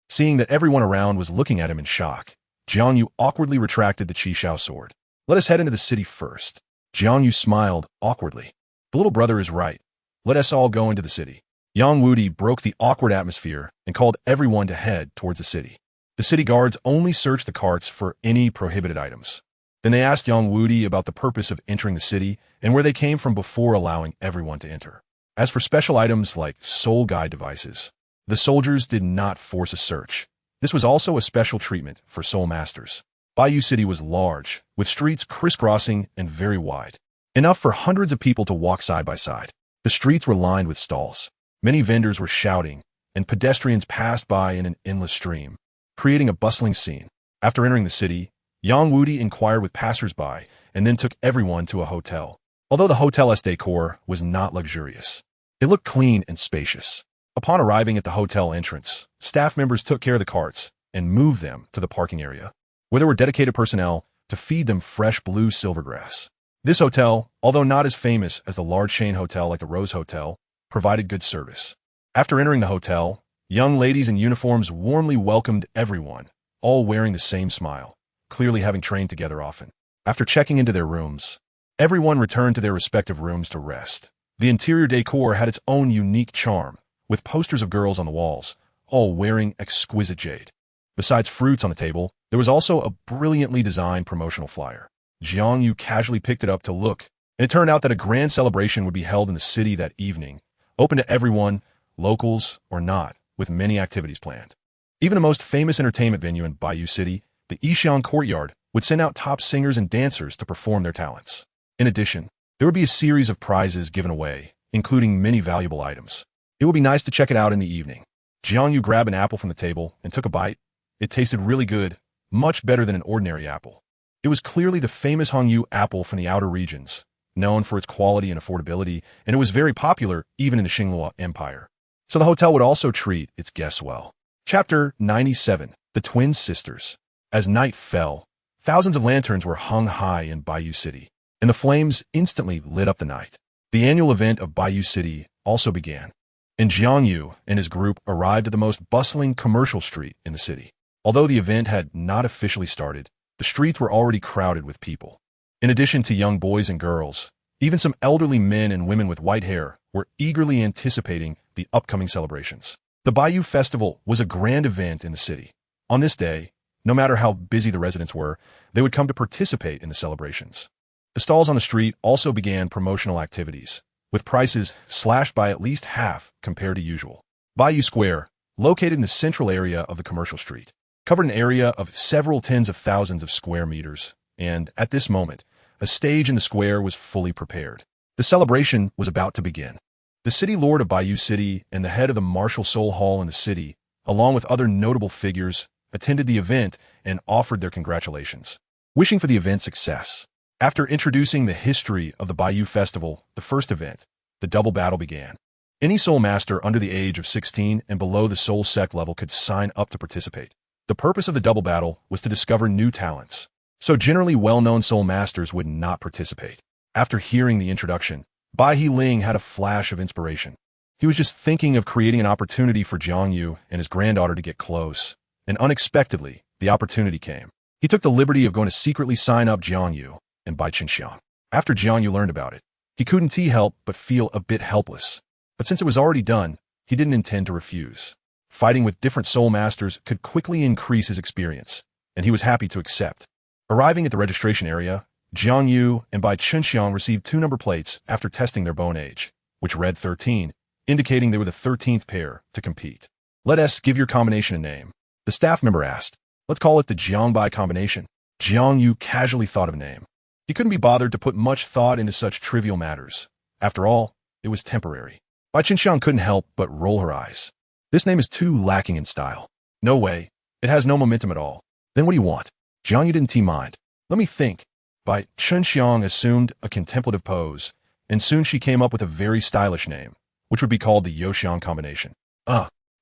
Seeing that everyone around was looking at him in shock, Jiang Yu awkwardly retracted the Chixiao Sword. Let us head into the city first. Jiang Yu smiled awkwardly. The little brother is right. Let us all go into the city. Yang Wudi broke the awkward atmosphere and called everyone to head towards the city. The city guards only searched the carts for any prohibited items. Then they asked Yang Wudi about the purpose of entering the city and where they came from before allowing everyone to enter. As for special items like soul guide devices, the soldiers did not force a search. This was also a special treatment for soul masters. Bayou City was large, with streets crisscrossing and very wide, enough for hundreds of people to walk side by side. The streets were lined with stalls. Many vendors were shouting, and pedestrians passed by in an endless stream, creating a bustling scene. After entering the city, Yang Wudi inquired with passers-by and then took everyone to a hotel. Although the hotel's decor was not luxurious, it looked clean and spacious. Upon arriving at the hotel entrance, staff members took care of the carts and moved them to the parking area, where there were dedicated personnel to feed them fresh blue silvergrass. This hotel, although not as famous as the large chain hotel like the Rose Hotel, provided good service. After entering the hotel, young ladies in uniforms warmly welcomed everyone, all wearing the same smile, clearly having trained together often. After checking into their rooms, everyone returned to their respective rooms to rest. The interior decor had its own unique charm, with posters of girls on the walls, all wearing exquisite jade. Besides fruits on the table, there was also a brilliantly designed promotional flyer. Jiang Yu casually picked it up to look, and it turned out that a grand celebration would be held in the city that evening, open to everyone, locals or not, with many activities planned. Even the most famous entertainment venue in Baiyu City, the Yixiang Courtyard, would send out top singers and dancers to perform their talents. In addition, there would be a series of prizes given away, including many valuable items. It would be nice to check it out in the evening. Jiang Yu grabbed an apple from the table and took a bite. It tasted really good, much better than an ordinary apple. It was clearly the famous Hongyu apple from the outer regions, known for its quality and affordability, and it was very popular even in the Xinglua Empire. So the hotel would also treat its guests well. Chapter 97. The Twin Sisters. As night fell, thousands of lanterns were hung high in Baiyu City, and the flames instantly lit up the night. The annual event of Baiyu City also began, and Jiang Yu and his group arrived at the most bustling commercial street in the city. Although the event had not officially started, the streets were already crowded with people. In addition to young boys and girls, even some elderly men and women with white hair were eagerly anticipating the upcoming celebrations. The Baiyu Festival was a grand event in the city. On this day, no matter how busy the residents were, they would come to participate in the celebrations. The stalls on the street also began promotional activities, with prices slashed by at least half compared to usual. Baiyu Square, located in the central area of the commercial street, covered an area of several tens of thousands of square meters, and at this moment, a stage in the square was fully prepared. The celebration was about to begin. The city lord of Baiyu City and the head of the martial soul hall in the city, along with other notable figures, attended the event and offered their congratulations, wishing for the event's success. After introducing the history of the Baiyu Festival, the first event, the double battle began. Any soul master under the age of 16 and below the soul sect level could sign up to participate. The purpose of the double battle was to discover new talents, so generally well-known soul masters would not participate. After hearing the introduction, Bai Ling had a flash of inspiration. He was just thinking of creating an opportunity for Jiang Yu and his granddaughter to get close, and unexpectedly, the opportunity came. He took the liberty of going to secretly sign up Jiang Yu and Bai Qinxiang. After Jiang Yu learned about it, he couldn't help but feel a bit helpless. But since it was already done, he didn't intend to refuse. Fighting with different soul masters could quickly increase his experience, and he was happy to accept. Arriving at the registration area, Jiang Yu and Bai Qinxiang received 2 number plates after testing their bone age, which read 13, indicating they were the 13th pair to compete. Let us give your combination a name. The staff member asked. Let's call it the Jiangbai combination. Jiang Yu casually thought of a name. He couldn't be bothered to put much thought into such trivial matters. After all, it was temporary. Bai Qinxiang couldn't help but roll her eyes. This name is too lacking in style. No way. It has no momentum at all. Then what do you want? Jiang Yu didn't mind. Let me think. Bai Qinxiang assumed a contemplative pose, and soon she came up with a very stylish name, which would be called the Youxiang combination.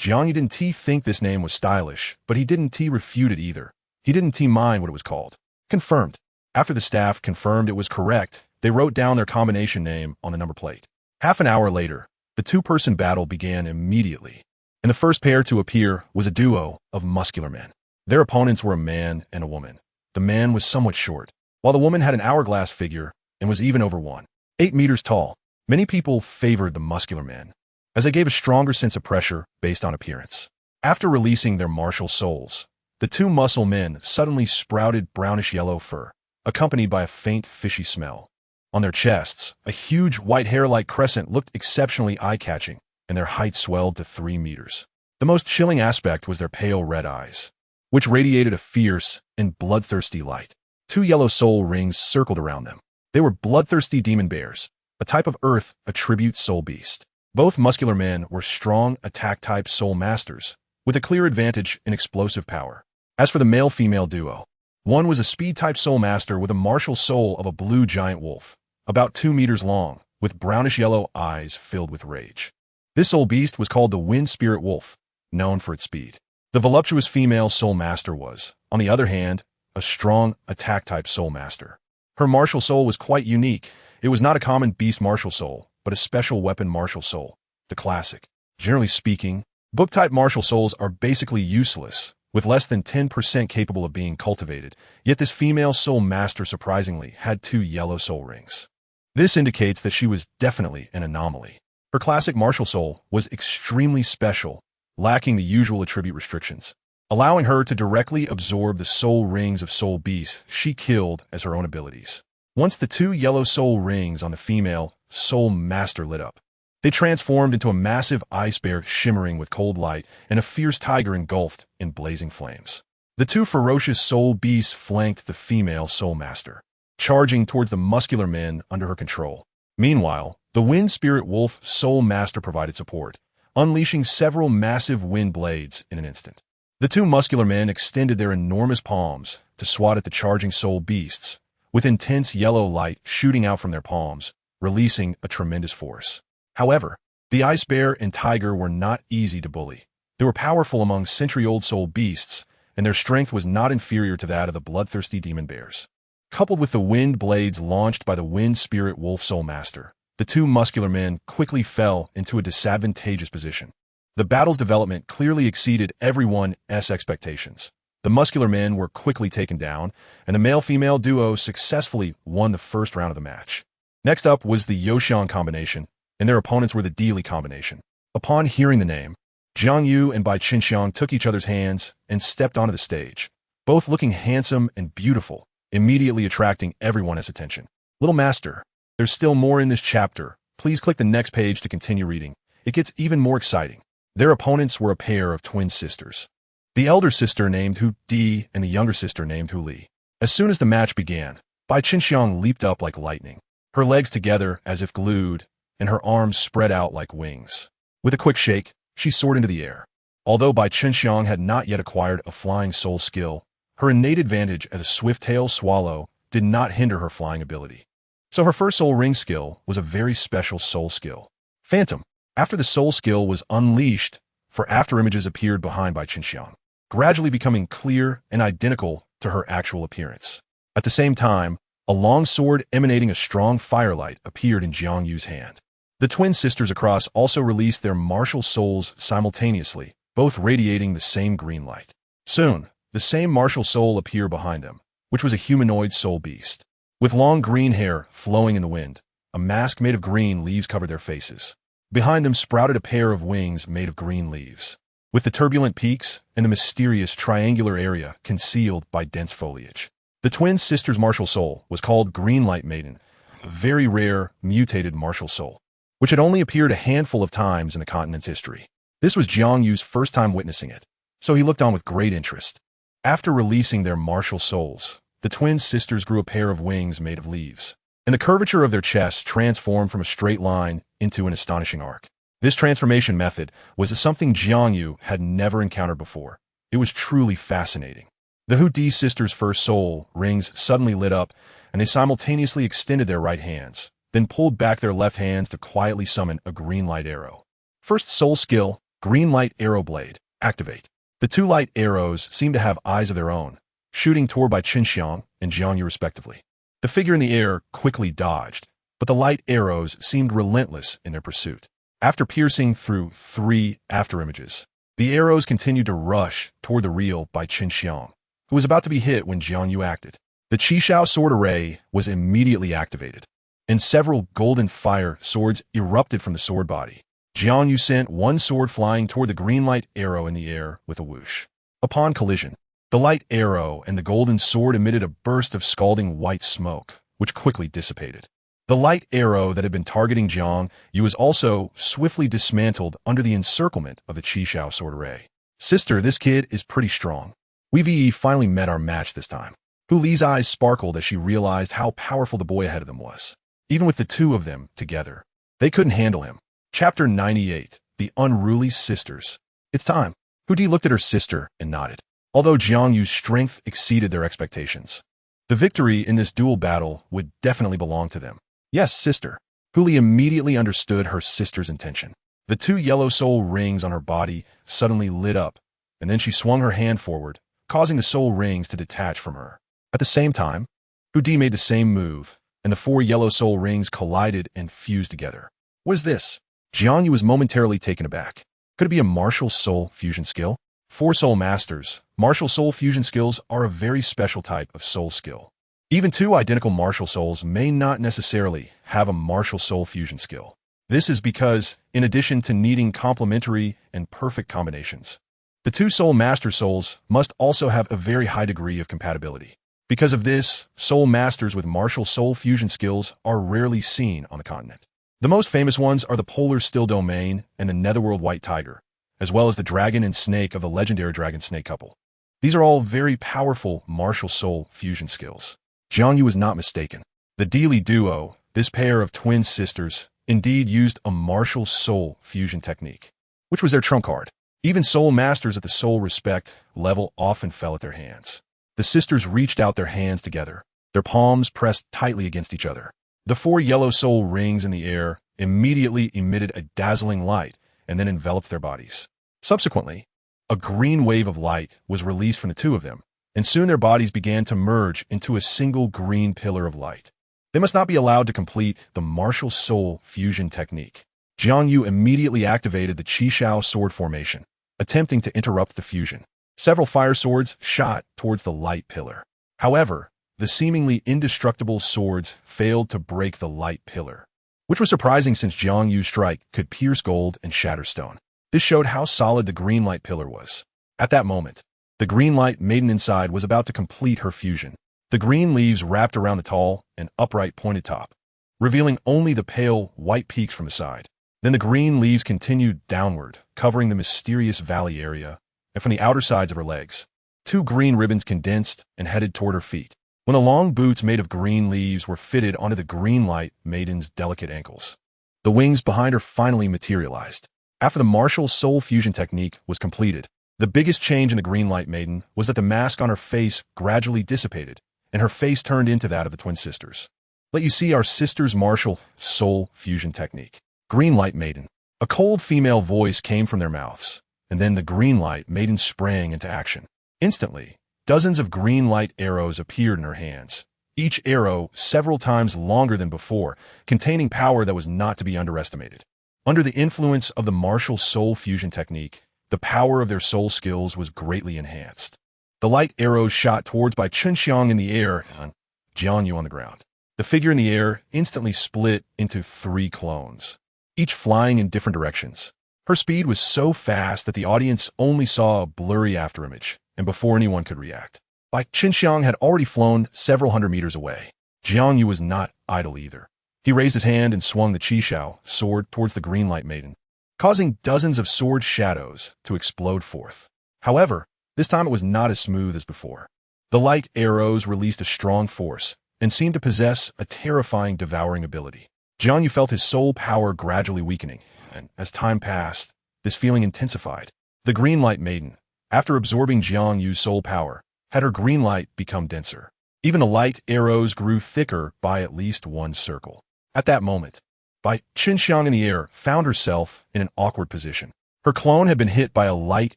Jiang Yu didn't think this name was stylish, but he didn't refute it either. He didn't mind what it was called. Confirmed. After the staff confirmed it was correct, they wrote down their combination name on the number plate. Half an hour later, the 2-person battle began immediately, and the first pair to appear was a duo of muscular men. Their opponents were a man and a woman. The man was somewhat short, while the woman had an hourglass figure and was even over 1.8 meters tall. Many people favored the muscular men, as they gave a stronger sense of pressure based on appearance. After releasing their martial souls, the 2 muscle men suddenly sprouted brownish-yellow fur, accompanied by a faint fishy smell. On their chests, a huge white hair-like crescent looked exceptionally eye-catching, and their height swelled to 3 meters. The most chilling aspect was their pale red eyes, which radiated a fierce and bloodthirsty light. 2 yellow soul rings circled around them. They were bloodthirsty demon bears, a type of earth attribute soul beast. Both muscular men were strong attack-type soul masters, with a clear advantage in explosive power. As for the male-female duo, one was a speed-type soul master with a martial soul of a blue giant wolf, about 2 meters long, with brownish-yellow eyes filled with rage. This soul beast was called the Wind Spirit Wolf, known for its speed. The voluptuous female soul master was, on the other hand, a strong attack-type soul master. Her martial soul was quite unique. It was not a common beast martial soul, but a special weapon martial soul, the classic. Generally speaking, book-type martial souls are basically useless, with less than 10% capable of being cultivated, yet this female soul master surprisingly had 2 yellow soul rings. This indicates that she was definitely an anomaly. Her classic martial soul was extremely special, lacking the usual attribute restrictions, allowing her to directly absorb the soul rings of soul beasts she killed as her own abilities. Once the 2 yellow soul rings on the female soul master lit up, they transformed into a massive ice bear shimmering with cold light and a fierce tiger engulfed in blazing flames. The 2 ferocious soul beasts flanked the female soul master, charging towards the muscular men under her control. Meanwhile, the wind spirit wolf soul master provided support, unleashing several massive wind blades in an instant. The 2 muscular men extended their enormous palms to swat at the charging soul beasts, with intense yellow light shooting out from their palms, releasing a tremendous force. However, the ice bear and tiger were not easy to bully. They were powerful among century-old soul beasts, and their strength was not inferior to that of the bloodthirsty demon bears. Coupled with the wind blades launched by the wind spirit wolf soul master, the 2 muscular men quickly fell into a disadvantageous position. The battle's development clearly exceeded everyone's expectations. The muscular men were quickly taken down, and the male-female duo successfully won the first round of the match. Next up was the Yoxiang combination, and their opponents were the Dalu combination. Upon hearing the name, Jiang Yu and Bai Qinxiang took each other's hands and stepped onto the stage, both looking handsome and beautiful, immediately attracting everyone's attention. Little Master, there's still more in this chapter. Please click the next page to continue reading. It gets even more exciting. Their opponents were a pair of twin sisters. The elder sister named Hu Di and the younger sister named Hu Li. As soon as the match began, Bai Qinxiang leaped up like lightning, her legs together as if glued, and her arms spread out like wings. With a quick shake, she soared into the air. Although Bai Qinxiang had not yet acquired a flying soul skill, her innate advantage as a swift-tailed swallow did not hinder her flying ability. So her first soul ring skill was a very special soul skill, Phantom. After the soul skill was unleashed, for afterimages appeared behind Bai Qinxiang, gradually becoming clear and identical to her actual appearance. At the same time, a long sword emanating a strong firelight appeared in Jiang Yu's hand. The twin sisters across also released their martial souls simultaneously, both radiating the same green light. Soon, the same martial soul appeared behind them, which was a humanoid soul beast. With long green hair flowing in the wind, a mask made of green leaves covered their faces. Behind them sprouted a pair of wings made of green leaves, with the turbulent peaks and the mysterious triangular area concealed by dense foliage. The twin sisters' martial soul was called Green Light Maiden, a very rare, mutated martial soul, which had only appeared a handful of times in the continent's history. This was Jiang Yu's first time witnessing it, so he looked on with great interest. After releasing their martial souls, the twin sisters grew a pair of wings made of leaves, and the curvature of their chests transformed from a straight line into an astonishing arc. This transformation method was something Jiang Yu had never encountered before. It was truly fascinating. The Hu Di sisters' first soul rings suddenly lit up, and they simultaneously extended their right hands, then pulled back their left hands to quietly summon a green light arrow. First soul skill, Green Light Arrow Blade, activate. The 2 light arrows seemed to have eyes of their own, shooting toward Bai Qinxiang and Jiang Yu respectively. The figure in the air quickly dodged, but the light arrows seemed relentless in their pursuit. After piercing through 3 afterimages, the arrows continued to rush toward the real Bai Qinxiang, who was about to be hit when Jiang Yu acted. The Chixiao Sword array was immediately activated, and several golden fire swords erupted from the sword body. Jiang Yu sent one sword flying toward the green light arrow in the air with a whoosh. Upon collision, the light arrow and the golden sword emitted a burst of scalding white smoke, which quickly dissipated. The light arrow that had been targeting Jiang Yu was also swiftly dismantled under the encirclement of the Chixiao Sword array. Sister, this kid is pretty strong. We finally met our match this time. Hu Li's eyes sparkled as she realized how powerful the boy ahead of them was. Even with the 2 of them together, they couldn't handle him. Chapter 98, The Unruly Sisters. It's time. Hu Di looked at her sister and nodded. Although Jiang Yu's strength exceeded their expectations, the victory in this duel battle would definitely belong to them. Yes, sister. Hu Li immediately understood her sister's intention. The 2 yellow soul rings on her body suddenly lit up, and then she swung her hand forward, causing the soul rings to detach from her. At the same time, Hu Di made the same move, and the 4 yellow soul rings collided and fused together. What is this? Jiang Yu was momentarily taken aback. Could it be a martial soul fusion skill? For soul masters, martial soul fusion skills are a very special type of soul skill. Even two identical martial souls may not necessarily have a martial soul fusion skill. This is because, in addition to needing complementary and perfect combinations, the two soul master souls must also have a very high degree of compatibility. Because of this, soul masters with martial soul fusion skills are rarely seen on the continent. The most famous ones are the Polar Still Domain and the Netherworld White Tiger, as well as the dragon and snake of the legendary dragon-snake couple. These are all very powerful martial soul fusion skills. JiangYu was not mistaken. The Dalu duo, this pair of twin sisters, indeed used a martial soul fusion technique, which was their trump card. Even soul masters at the soul respect level often fell at their hands. The sisters reached out their hands together, their palms pressed tightly against each other. The four yellow soul rings in the air immediately emitted a dazzling light and then enveloped their bodies. Subsequently, a green wave of light was released from the two of them, and soon their bodies began to merge into a single green pillar of light. They must not be allowed to complete the martial soul fusion technique. Jiang Yu immediately activated the Chixiao Sword formation, attempting to interrupt the fusion. Several fire swords shot towards the light pillar. However, the seemingly indestructible swords failed to break the light pillar, which was surprising since Jiang Yu's strike could pierce gold and shatter stone. This showed how solid the green light pillar was. At that moment, the green light maiden inside was about to complete her fusion. The green leaves wrapped around the tall and upright pointed top, revealing only the pale white peaks from the side. Then the green leaves continued downward, covering the mysterious valley area, and from the outer sides of her legs, two green ribbons condensed and headed toward her feet. When the long boots made of green leaves were fitted onto the green light maiden's delicate ankles, the wings behind her finally materialized. After the martial soul fusion technique was completed, the biggest change in the green light maiden was that the mask on her face gradually dissipated, and her face turned into that of the twin sisters. Let you see our sisters' martial soul fusion technique. Green light maiden. A cold female voice came from their mouths, and then the green light maiden sprang into action. Instantly, dozens of green light arrows appeared in her hands, each arrow several times longer than before, containing power that was not to be underestimated. Under the influence of the martial soul fusion technique, the power of their soul skills was greatly enhanced. The light arrows shot towards by Chixiao in the air and Jiang Yu on the ground. The figure in the air instantly split into 3 clones, each flying in different directions. Her speed was so fast that the audience only saw a blurry afterimage, and before anyone could react, Chixiao had already flown several hundred meters away. Jiang Yu was not idle either. He raised his hand and swung the Chixiao Sword towards the green light maiden, causing dozens of sword shadows to explode forth. However, this time it was not as smooth as before. The light arrows released a strong force and seemed to possess a terrifying devouring ability. Jiang Yu felt his soul power gradually weakening, and as time passed, this feeling intensified. The green light maiden, after absorbing Jiang Yu's soul power, had her green light become denser. Even the light arrows grew thicker by at least 1 circle. At that moment, Chixiao in the air found herself in an awkward position. Her clone had been hit by a light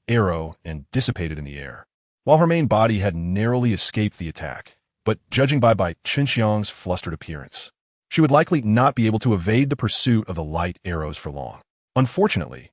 arrow and dissipated in the air, while her main body had narrowly escaped the attack. But judging by Chixiao's flustered appearance, she would likely not be able to evade the pursuit of the light arrows for long. Unfortunately,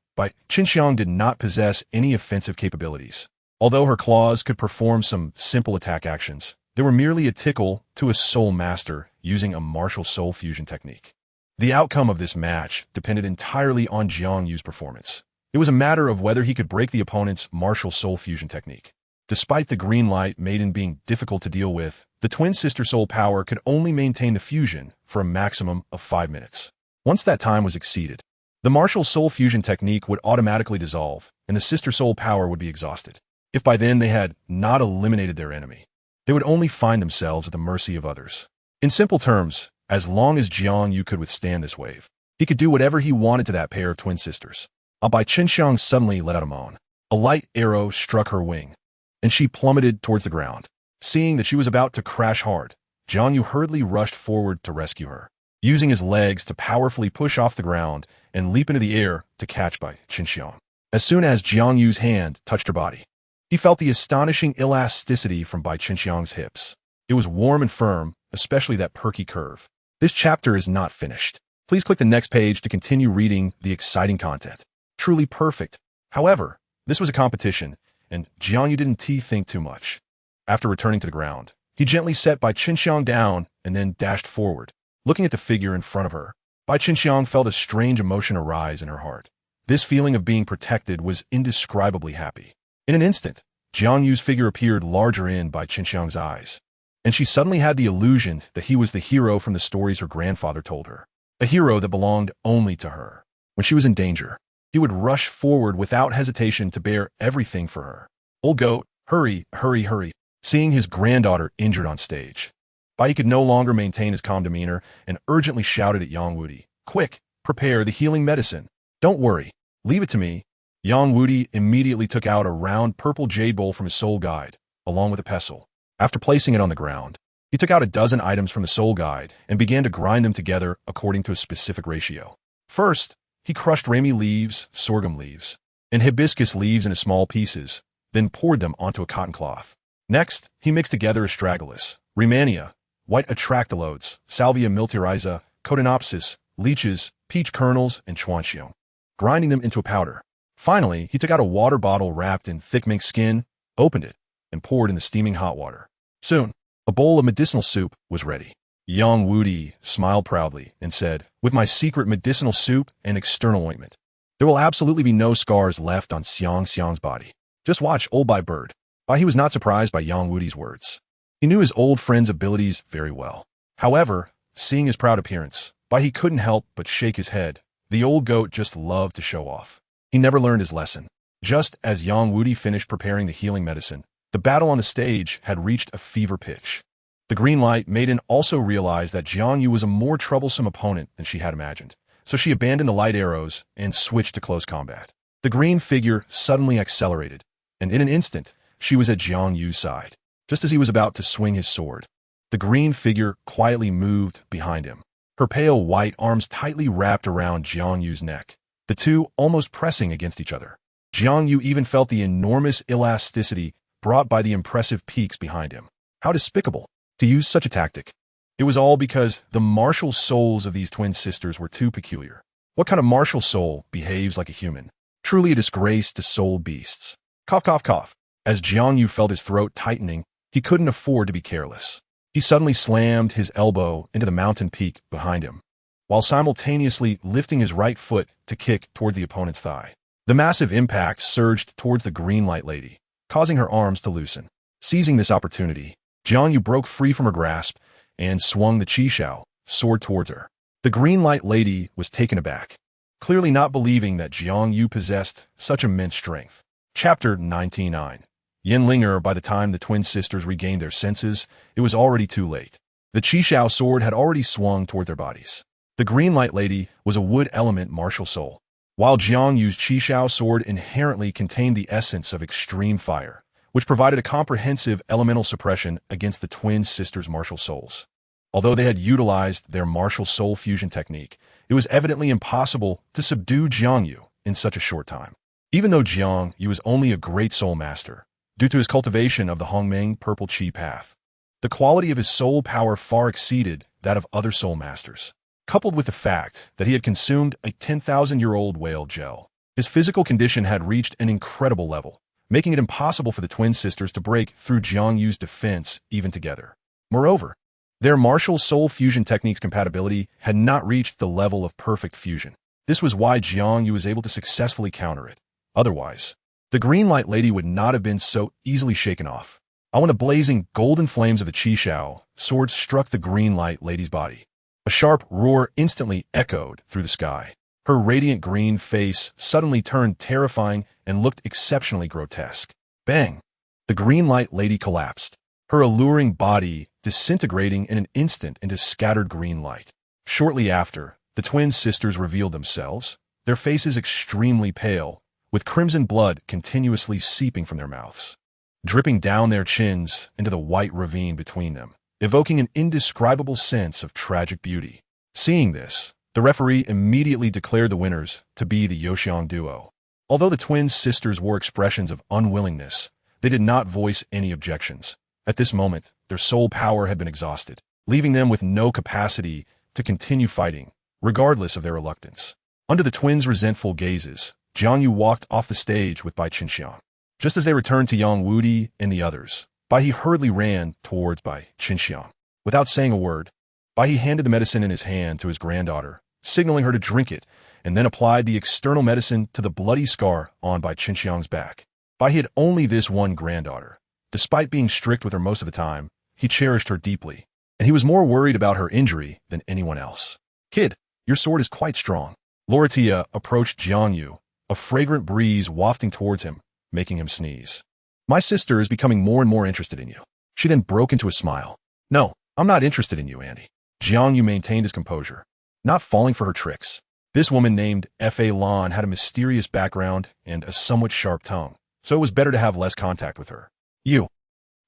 Chixiao did not possess any offensive capabilities. Although her claws could perform some simple attack actions, they were merely a tickle to a soul master using a martial soul fusion technique. The outcome of this match depended entirely on Jiang Yu's performance. It was a matter of whether he could break the opponent's martial soul fusion technique. Despite the green light maiden being difficult to deal with, the twin sister soul power could only maintain the fusion for a maximum of 5 minutes. Once that time was exceeded, the martial soul fusion technique would automatically dissolve, and the sister soul power would be exhausted. If by then they had not eliminated their enemy, they would only find themselves at the mercy of others. In simple terms, as long as Jiang Yu could withstand this wave, he could do whatever he wanted to that pair of twin sisters. Chixiao suddenly let out a moan. A light arrow struck her wing, and she plummeted towards the ground. Seeing that she was about to crash hard, Jiang Yu hurriedly rushed forward to rescue her, using his legs to powerfully push off the ground and leap into the air to catch Chixiao. As soon as Jiang Yu's hand touched her body, he felt the astonishing elasticity from Chixiao's hips. It was warm and firm, especially that perky curve. This chapter is not finished. Please click the next page to continue reading the exciting content. Truly perfect. However, this was a competition, and Jiang Yu didn't think too much. After returning to the ground, he gently set Bai Qinxiang down and then dashed forward. Looking at the figure in front of her, Bai Qinxiang felt a strange emotion arise in her heart. This feeling of being protected was indescribably happy. In an instant, Jiang Yu's figure appeared larger in Bai Qinxiang's eyes, and she suddenly had the illusion that he was the hero from the stories her grandfather told her, a hero that belonged only to her. When she was in danger, he would rush forward without hesitation to bear everything for her. Old goat, hurry, hurry, hurry. Seeing his granddaughter injured on stage, Bai could no longer maintain his calm demeanor and urgently shouted at Yang Wudi, "Quick, prepare the healing medicine. Don't worry, leave it to me." Yang Wudi immediately took out a round purple jade bowl from his soul guide, along with a pestle. After placing it on the ground, he took out a dozen items from the soul guide and began to grind them together according to a specific ratio. First, he crushed rami leaves, sorghum leaves, and hibiscus leaves into small pieces, then poured them onto a cotton cloth. Next, he mixed together astragalus, rehmannia, white atractylodes, salvia militariza, cotinopsis, leeches, peach kernels, and chuanxiong, grinding them into a powder. Finally, he took out a water bottle wrapped in thick mink skin, opened it, and poured in the steaming hot water. Soon, a bowl of medicinal soup was ready. Yang Wudi smiled proudly and said, "With my secret medicinal soup and external ointment, there will absolutely be no scars left on Xiang's body. Just watch, old Bai Bird." Bai he was not surprised by Yang Wudi's words. He knew his old friend's abilities very well. However, seeing his proud appearance, Bai he couldn't help but shake his head. The old goat just loved to show off. He never learned his lesson. Just as Yang Wudi finished preparing the healing medicine, the battle on the stage had reached a fever pitch. The green light maiden also realized that Jiang Yu was a more troublesome opponent than she had imagined, so she abandoned the light arrows and switched to close combat. The green figure suddenly accelerated, and in an instant, she was at Jiang Yu's side. Just as he was about to swing his sword, the green figure quietly moved behind him, her pale white arms tightly wrapped around Jiang Yu's neck, the two almost pressing against each other. Jiang Yu even felt the enormous elasticity brought by the impressive peaks behind him. How despicable to use such a tactic. It was all because the martial souls of these twin sisters were too peculiar. What kind of martial soul behaves like a human? Truly a disgrace to soul beasts. Cough, cough, cough. As Jiang Yu felt his throat tightening, he couldn't afford to be careless. He suddenly slammed his elbow into the mountain peak behind him, while simultaneously lifting his right foot to kick towards the opponent's thigh. The massive impact surged towards the green light lady, causing her arms to loosen. Seizing this opportunity, Jiang Yu broke free from her grasp and swung the Chixiao Sword towards her. The green light lady was taken aback, clearly not believing that Jiang Yu possessed such immense strength. Chapter 99. Linger. By the time the twin sisters regained their senses, it was already too late. The Chixiao Sword had already swung toward their bodies. The green light lady was a wood element martial soul, while Jiang Yu's Chixiao Sword inherently contained the essence of extreme fire, which provided a comprehensive elemental suppression against the twin sisters' martial souls. Although they had utilized their martial soul fusion technique, it was evidently impossible to subdue Jiang Yu in such a short time. Even though Jiang Yu was only a great soul master, due to his cultivation of the Hongmeng Purple Qi path, the quality of his soul power far exceeded that of other soul masters. Coupled with the fact that he had consumed a 10,000-year-old whale gel, his physical condition had reached an incredible level, making it impossible for the twin sisters to break through Jiang Yu's defense even together. Moreover, their martial soul fusion technique's compatibility had not reached the level of perfect fusion. This was why Jiang Yu was able to successfully counter it. Otherwise, the green light lady would not have been so easily shaken off. When the blazing golden flames of the Chixiao Sword struck the green light lady's body, a sharp roar instantly echoed through the sky. Her radiant green face suddenly turned terrifying and looked exceptionally grotesque. Bang! The green light lady collapsed, her alluring body disintegrating in an instant into scattered green light. Shortly after, the twin sisters revealed themselves, their faces extremely pale, with crimson blood continuously seeping from their mouths, dripping down their chins into the white ravine between them, evoking an indescribable sense of tragic beauty. Seeing this, the referee immediately declared the winners to be the Yoxiang duo. Although the twin sisters wore expressions of unwillingness, they did not voice any objections. At this moment, their soul power had been exhausted, leaving them with no capacity to continue fighting, regardless of their reluctance. Under the twins' resentful gazes, Jiang Yu walked off the stage with Bai Qinxiang. Just as they returned to Yang Wudi and the others, Bai He hurriedly ran towards Bai Qinxiang. Without saying a word, Bai He handed the medicine in his hand to his granddaughter, signaling her to drink it, and then applied the external medicine to the bloody scar on Bai Qinxiang's back. Bai He had only this one granddaughter. Despite being strict with her most of the time, he cherished her deeply, and he was more worried about her injury than anyone else. Kid, your sword is quite strong. Loritia approached Jiang Yu, a fragrant breeze wafting towards him, making him sneeze. My sister is becoming more and more interested in you. She then broke into a smile. No, I'm not interested in you, Andy. Jiang Yu maintained his composure, not falling for her tricks. This woman named F.A. Lan had a mysterious background and a somewhat sharp tongue, so it was better to have less contact with her. You.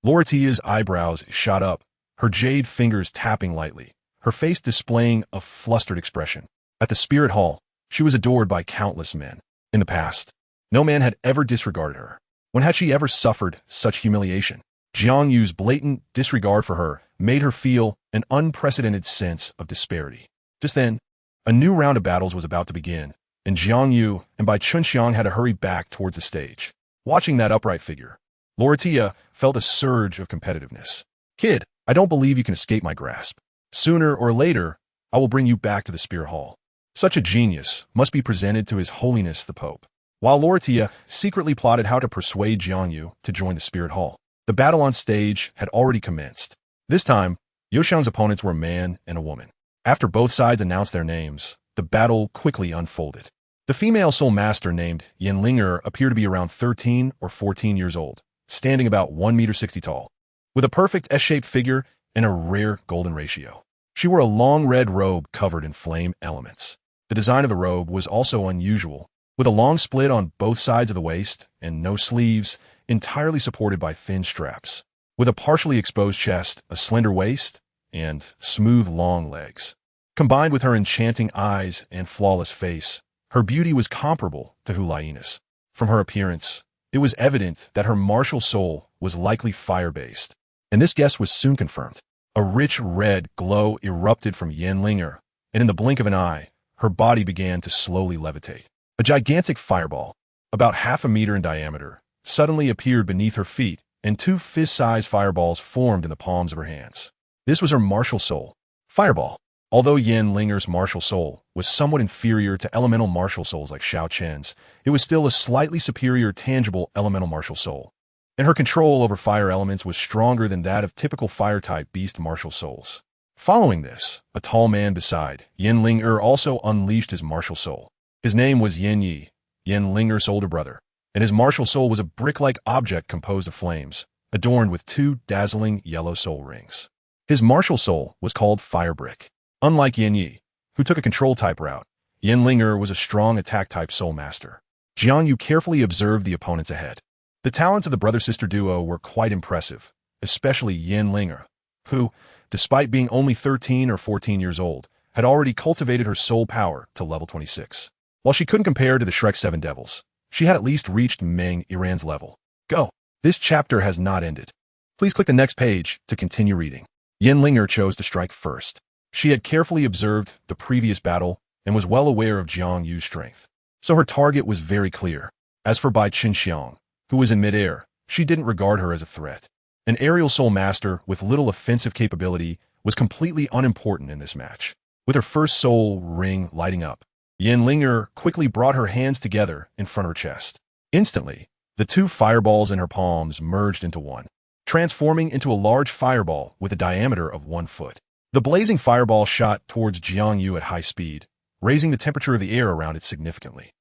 Loritia's eyebrows shot up, her jade fingers tapping lightly, her face displaying a flustered expression. At the spirit hall, she was adored by countless men. In the past, no man had ever disregarded her. When had she ever suffered such humiliation? Jiang Yu's blatant disregard for her made her feel an unprecedented sense of disparity. Just then, a new round of battles was about to begin, and Jiang Yu and Bai Qinxiang had to hurry back towards the stage. Watching that upright figure, Loritia felt a surge of competitiveness. Kid, I don't believe you can escape my grasp. Sooner or later, I will bring you back to the spirit hall. Such a genius must be presented to His Holiness the Pope. While Loritia secretly plotted how to persuade Jiang Yu to join the spirit hall, the battle on stage had already commenced. This time, Youxiang's opponents were a man and a woman. After both sides announced their names, the battle quickly unfolded. The female soul master named Yanlinger appeared to be around 13 or 14 years old, standing about 1.60 meters tall, with a perfect S-shaped figure and a rare golden ratio. She wore a long red robe covered in flame elements. The design of the robe was also unusual, with a long split on both sides of the waist and no sleeves, entirely supported by thin straps. With a partially exposed chest, a slender waist, and smooth long legs. Combined with her enchanting eyes and flawless face, her beauty was comparable to Hulaina's. From her appearance, it was evident that her martial soul was likely fire-based, and this guess was soon confirmed. A rich red glow erupted from Yanlinger, and in the blink of an eye, her body began to slowly levitate. A gigantic fireball, about 0.5 meters in diameter, suddenly appeared beneath her feet, and 2 fist-sized fireballs formed in the palms of her hands. This was her martial soul, Fireball. Although Yanlinger's martial soul was somewhat inferior to elemental martial souls like Shao Chen's, it was still a slightly superior tangible elemental martial soul, and her control over fire elements was stronger than that of typical fire-type beast martial souls. Following this, a tall man beside Yanlinger also unleashed his martial soul. His name was Yan Yi, Yanlinger's older brother, and his martial soul was a brick-like object composed of flames, adorned with 2 dazzling yellow soul rings. His martial soul was called Fire Brick. Unlike Yan Yi, who took a control-type route, Yanlinger was a strong attack-type soul master. Jiang Yu carefully observed the opponents ahead. The talents of the brother-sister duo were quite impressive, especially Yanlinger, who, despite being only 13 or 14 years old, had already cultivated her soul power to level 26. While she couldn't compare to the Shrek 7 Devils, she had at least reached Meng Iran's level. Go! This chapter has not ended. Please click the next page to continue reading. Yanlinger chose to strike first. She had carefully observed the previous battle and was well aware of Jiang Yu's strength, so her target was very clear. As for Bai Qinxiang, who was in midair, she didn't regard her as a threat. An aerial soul master with little offensive capability was completely unimportant in this match. With her first soul ring lighting up, Yanlinger quickly brought her hands together in front of her chest. Instantly, the 2 fireballs in her palms merged into one, transforming into a large fireball with a diameter of 1 foot. The blazing fireball shot towards Jiang Yu at high speed, raising the temperature of the air around it significantly.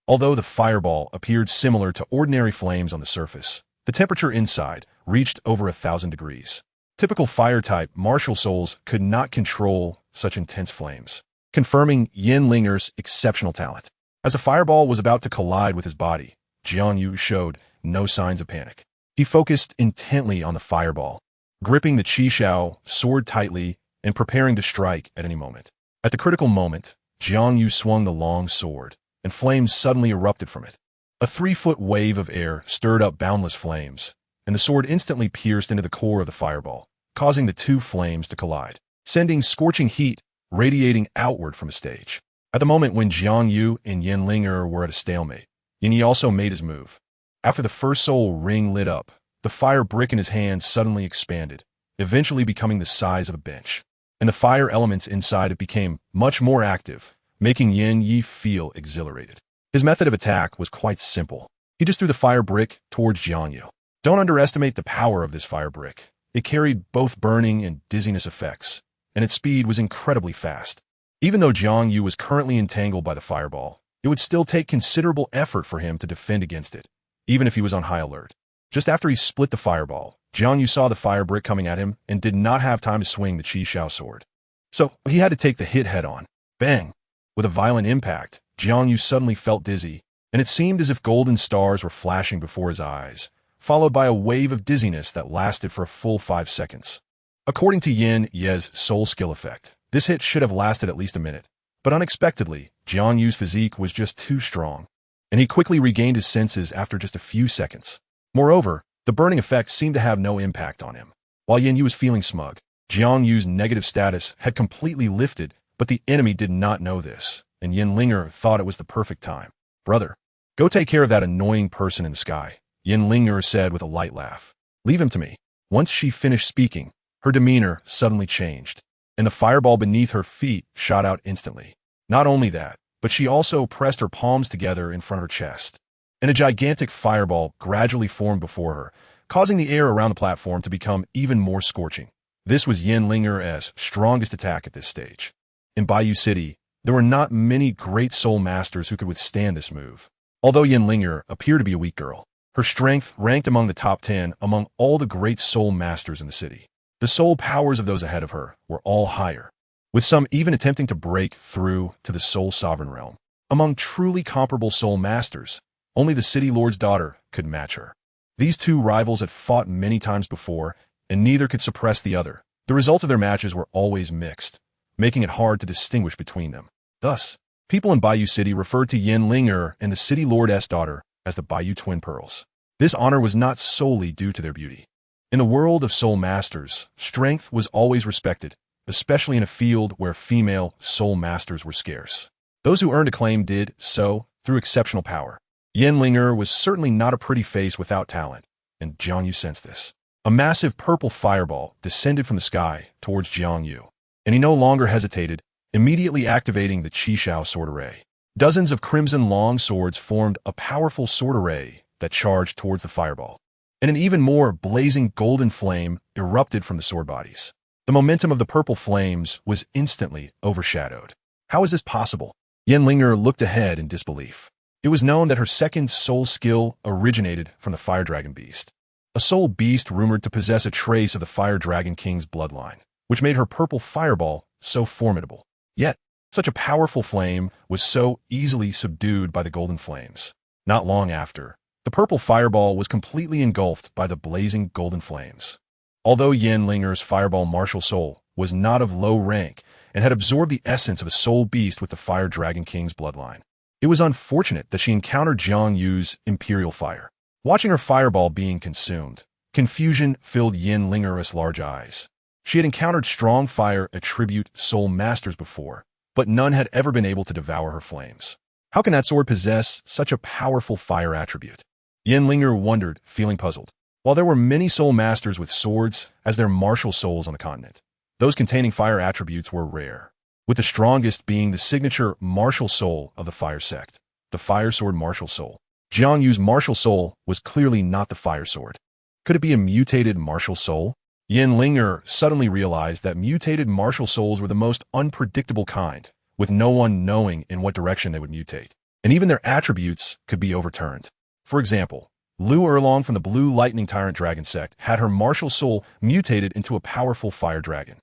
Although the fireball appeared similar to ordinary flames on the surface, the temperature inside reached over 1,000 degrees. Typical fire-type martial souls could not control such intense flames, confirming Yanlinger's exceptional talent. As the fireball was about to collide with his body, Jiang Yu showed no signs of panic. He focused intently on the fireball, gripping the Chixiao Sword tightly and preparing to strike at any moment. At the critical moment, Jiang Yu swung the long sword, and flames suddenly erupted from it. A 3-foot wave of air stirred up boundless flames, and the sword instantly pierced into the core of the fireball, causing the 2 flames to collide, sending scorching heat radiating outward from the stage. At the moment when Jiang Yu and Yanlinger were at a stalemate, Yan Yi also made his move. After the first soul ring lit up, the fire brick in his hand suddenly expanded, eventually becoming the size of a bench. And the fire elements inside it became much more active, making JiangYu feel exhilarated. His method of attack was quite simple. He just threw the fire brick towards JiangYu. Don't underestimate the power of this fire brick. It carried both burning and dizziness effects, and its speed was incredibly fast. Even though JiangYu was currently entangled by the fireball, it would still take considerable effort for him to defend against it, even if he was on high alert. Just after he split the fireball, JiangYu saw the fire brick coming at him and did not have time to swing the Chixiao Sword. So he had to take the hit head-on. Bang! With a violent impact, JiangYu suddenly felt dizzy, and it seemed as if golden stars were flashing before his eyes, followed by a wave of dizziness that lasted for a full 5 seconds. According to JiangYu's soul skill effect, this hit should have lasted at least a minute, but unexpectedly, JiangYu's physique was just too strong, and he quickly regained his senses after just a few seconds. Moreover, the burning effect seemed to have no impact on him. While JiangYu was feeling smug, JiangYu's negative status had completely lifted, but the enemy did not know this, and Jinlinger thought it was the perfect time. "Brother, go take care of that annoying person in the sky," Jinlinger said with a light laugh. "Leave him to me." Once she finished speaking, her demeanor suddenly changed, and the fireball beneath her feet shot out instantly. Not only that, but she also pressed her palms together in front of her chest, and a gigantic fireball gradually formed before her, causing the air around the platform to become even more scorching. This was Jinlinger's strongest attack at this stage. In Baiyu City, there were not many great soul masters who could withstand this move. Although Jinlinger appeared to be a weak girl, her strength ranked among the top 10 among all the great soul masters in the city. The soul powers of those ahead of her were all higher, with some even attempting to break through to the soul sovereign realm. Among truly comparable soul masters, only the city lord's daughter could match her. These two rivals had fought many times before, and neither could suppress the other. The results of their matches were always mixed, making it hard to distinguish between them. Thus, people in Baiyu City referred to Jinlinger and the city lord's daughter as the Baiyu Twin Pearls. This honor was not solely due to their beauty. In the world of soul masters, strength was always respected, especially in a field where female soul masters were scarce. Those who earned acclaim did so through exceptional power. Jinlinger was certainly not a pretty face without talent, and JiangYu sensed this. A massive purple fireball descended from the sky towards JiangYu, and he no longer hesitated, immediately activating the Chixiao Sword array. Dozens of crimson long swords formed a powerful sword array that charged towards the fireball, and an even more blazing golden flame erupted from the sword bodies. The momentum of the purple flames was instantly overshadowed. How is this possible? Jinlinger looked ahead in disbelief. It was known that her second soul skill originated from the Fire Dragon Beast, a soul beast rumored to possess a trace of the Fire Dragon King's bloodline, which made her purple fireball so formidable. Yet, such a powerful flame was so easily subdued by the golden flames. Not long after, the purple fireball was completely engulfed by the blazing golden flames. Although Jinlinger's fireball martial soul was not of low rank and had absorbed the essence of a soul beast with the Fire Dragon King's bloodline, it was unfortunate that she encountered JiangYu's imperial fire. Watching her fireball being consumed, confusion filled Jinlinger's large eyes. She had encountered strong fire attribute soul masters before, but none had ever been able to devour her flames. How can that sword possess such a powerful fire attribute? Jinlinger wondered, feeling puzzled. While there were many soul masters with swords as their martial souls on the continent, those containing fire attributes were rare, with the strongest being the signature martial soul of the fire sect, the fire sword martial soul. JiangYu's martial soul was clearly not the fire sword. Could it be a mutated martial soul? Jinlinger suddenly realized that mutated martial souls were the most unpredictable kind, with no one knowing in what direction they would mutate, and even their attributes could be overturned. For example, Lu Erlong from the Blue Lightning Tyrant Dragon sect had her martial soul mutated into a powerful fire dragon.